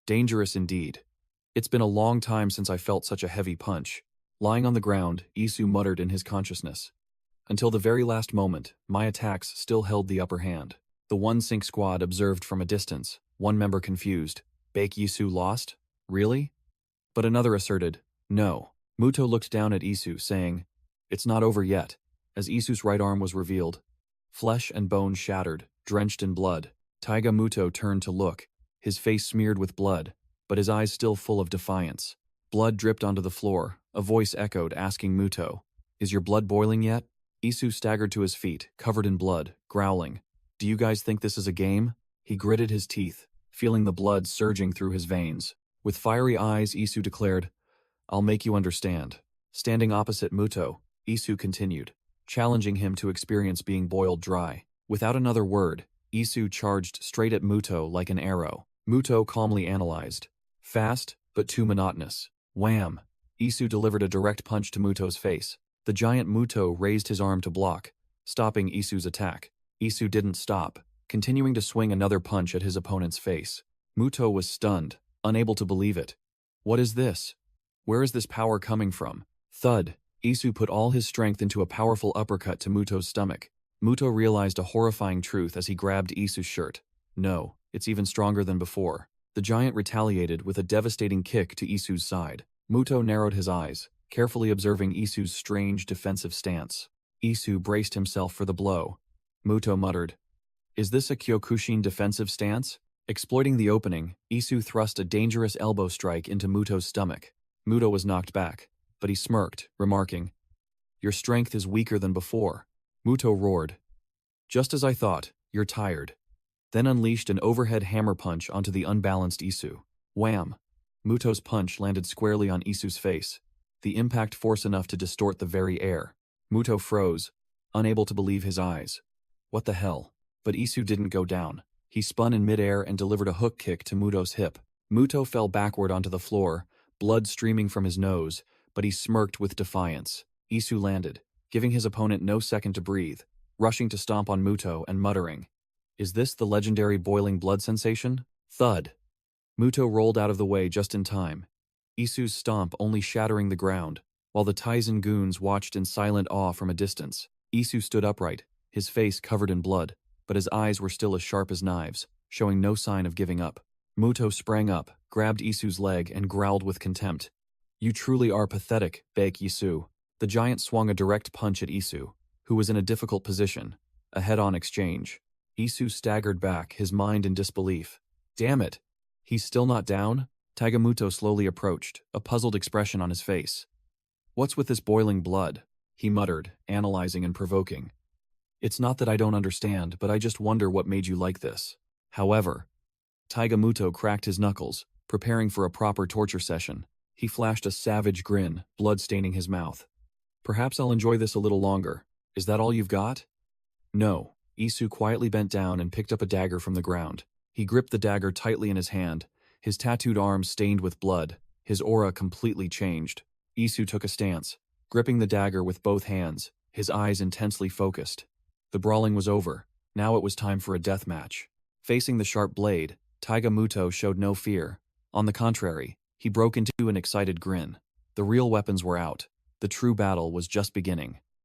"Dangerous indeed. It's been a long time since I felt such a heavy punch." Lying on the ground, Isu muttered in his consciousness. "Until the very last moment, my attacks still held the upper hand." The One Sync squad observed from a distance, one member confused. "Bake Isu lost? Really?" But another asserted, "No." Muto looked down at Isu, saying, "It's not over yet." As Isu's right arm was revealed, flesh and bone shattered, drenched in blood. Taiga Muto turned to look, his face smeared with blood, but his eyes still full of defiance. Blood dripped onto the floor. A voice echoed, asking Muto, "Is your blood boiling yet?" Isu staggered to his feet, covered in blood, growling, "Do you guys think this is a game?" He gritted his teeth, feeling the blood surging through his veins. With fiery eyes, Isu declared, "I'll make you understand." Standing opposite Muto, Isu continued, challenging him to experience being boiled dry. Without another word, Isu charged straight at Muto like an arrow. Muto calmly analyzed. Fast, but too monotonous. Wham! Isu delivered a direct punch to Muto's face. The giant Muto raised his arm to block, stopping Isu's attack. Isu didn't stop, continuing to swing another punch at his opponent's face. Muto was stunned, unable to believe it. What is this? Where is this power coming from? Thud. Isu put all his strength into a powerful uppercut to Muto's stomach. Muto realized a horrifying truth as he grabbed Isu's shirt. No, it's even stronger than before. The giant retaliated with a devastating kick to Isu's side. Muto narrowed his eyes, carefully observing Isu's strange defensive stance. Isu braced himself for the blow. Muto muttered, "Is this a Kyokushin defensive stance?" Exploiting the opening, Isu thrust a dangerous elbow strike into Muto's stomach. Muto was knocked back, but he smirked, remarking, "Your strength is weaker than before." Muto roared, "Just as I thought, you're tired." Then unleashed an overhead hammer punch onto the unbalanced Isu. Wham! Muto's punch landed squarely on Isu's face, the impact force enough to distort the very air. Muto froze, unable to believe his eyes. What the hell? But Isu didn't go down. He spun in midair and delivered a hook kick to Muto's hip. Muto fell backward onto the floor, blood streaming from his nose, but he smirked with defiance. Isu landed, giving his opponent no second to breathe, rushing to stomp on Muto and muttering, "Is this the legendary boiling blood sensation?" Thud. Muto rolled out of the way just in time, Isu's stomp only shattering the ground, while the Taizen goons watched in silent awe from a distance. Isu stood upright, his face covered in blood, but his eyes were still as sharp as knives, showing no sign of giving up. Muto sprang up, grabbed Isu's leg, and growled with contempt. "You truly are pathetic, Bake Isu." The giant swung a direct punch at Isu, who was in a difficult position, a head-on exchange. Isu staggered back, his mind in disbelief. "Damn it! He's still not down?" Tagamuto slowly approached, a puzzled expression on his face. "What's with this boiling blood?" he muttered, analyzing and provoking. "It's not that I don't understand, but I just wonder what made you like this." However, Tagamuto cracked his knuckles, preparing for a proper torture session. He flashed a savage grin, blood staining his mouth. "Perhaps I'll enjoy this a little longer. Is that all you've got?" "No." Isu quietly bent down and picked up a dagger from the ground. He gripped the dagger tightly in his hand, his tattooed arms stained with blood, his aura completely changed. Isu took a stance, gripping the dagger with both hands, his eyes intensely focused. The brawling was over. Now it was time for a deathmatch. Facing the sharp blade, Tagamuto showed no fear. On the contrary, he broke into an excited grin. The real weapons were out. The true battle was just beginning.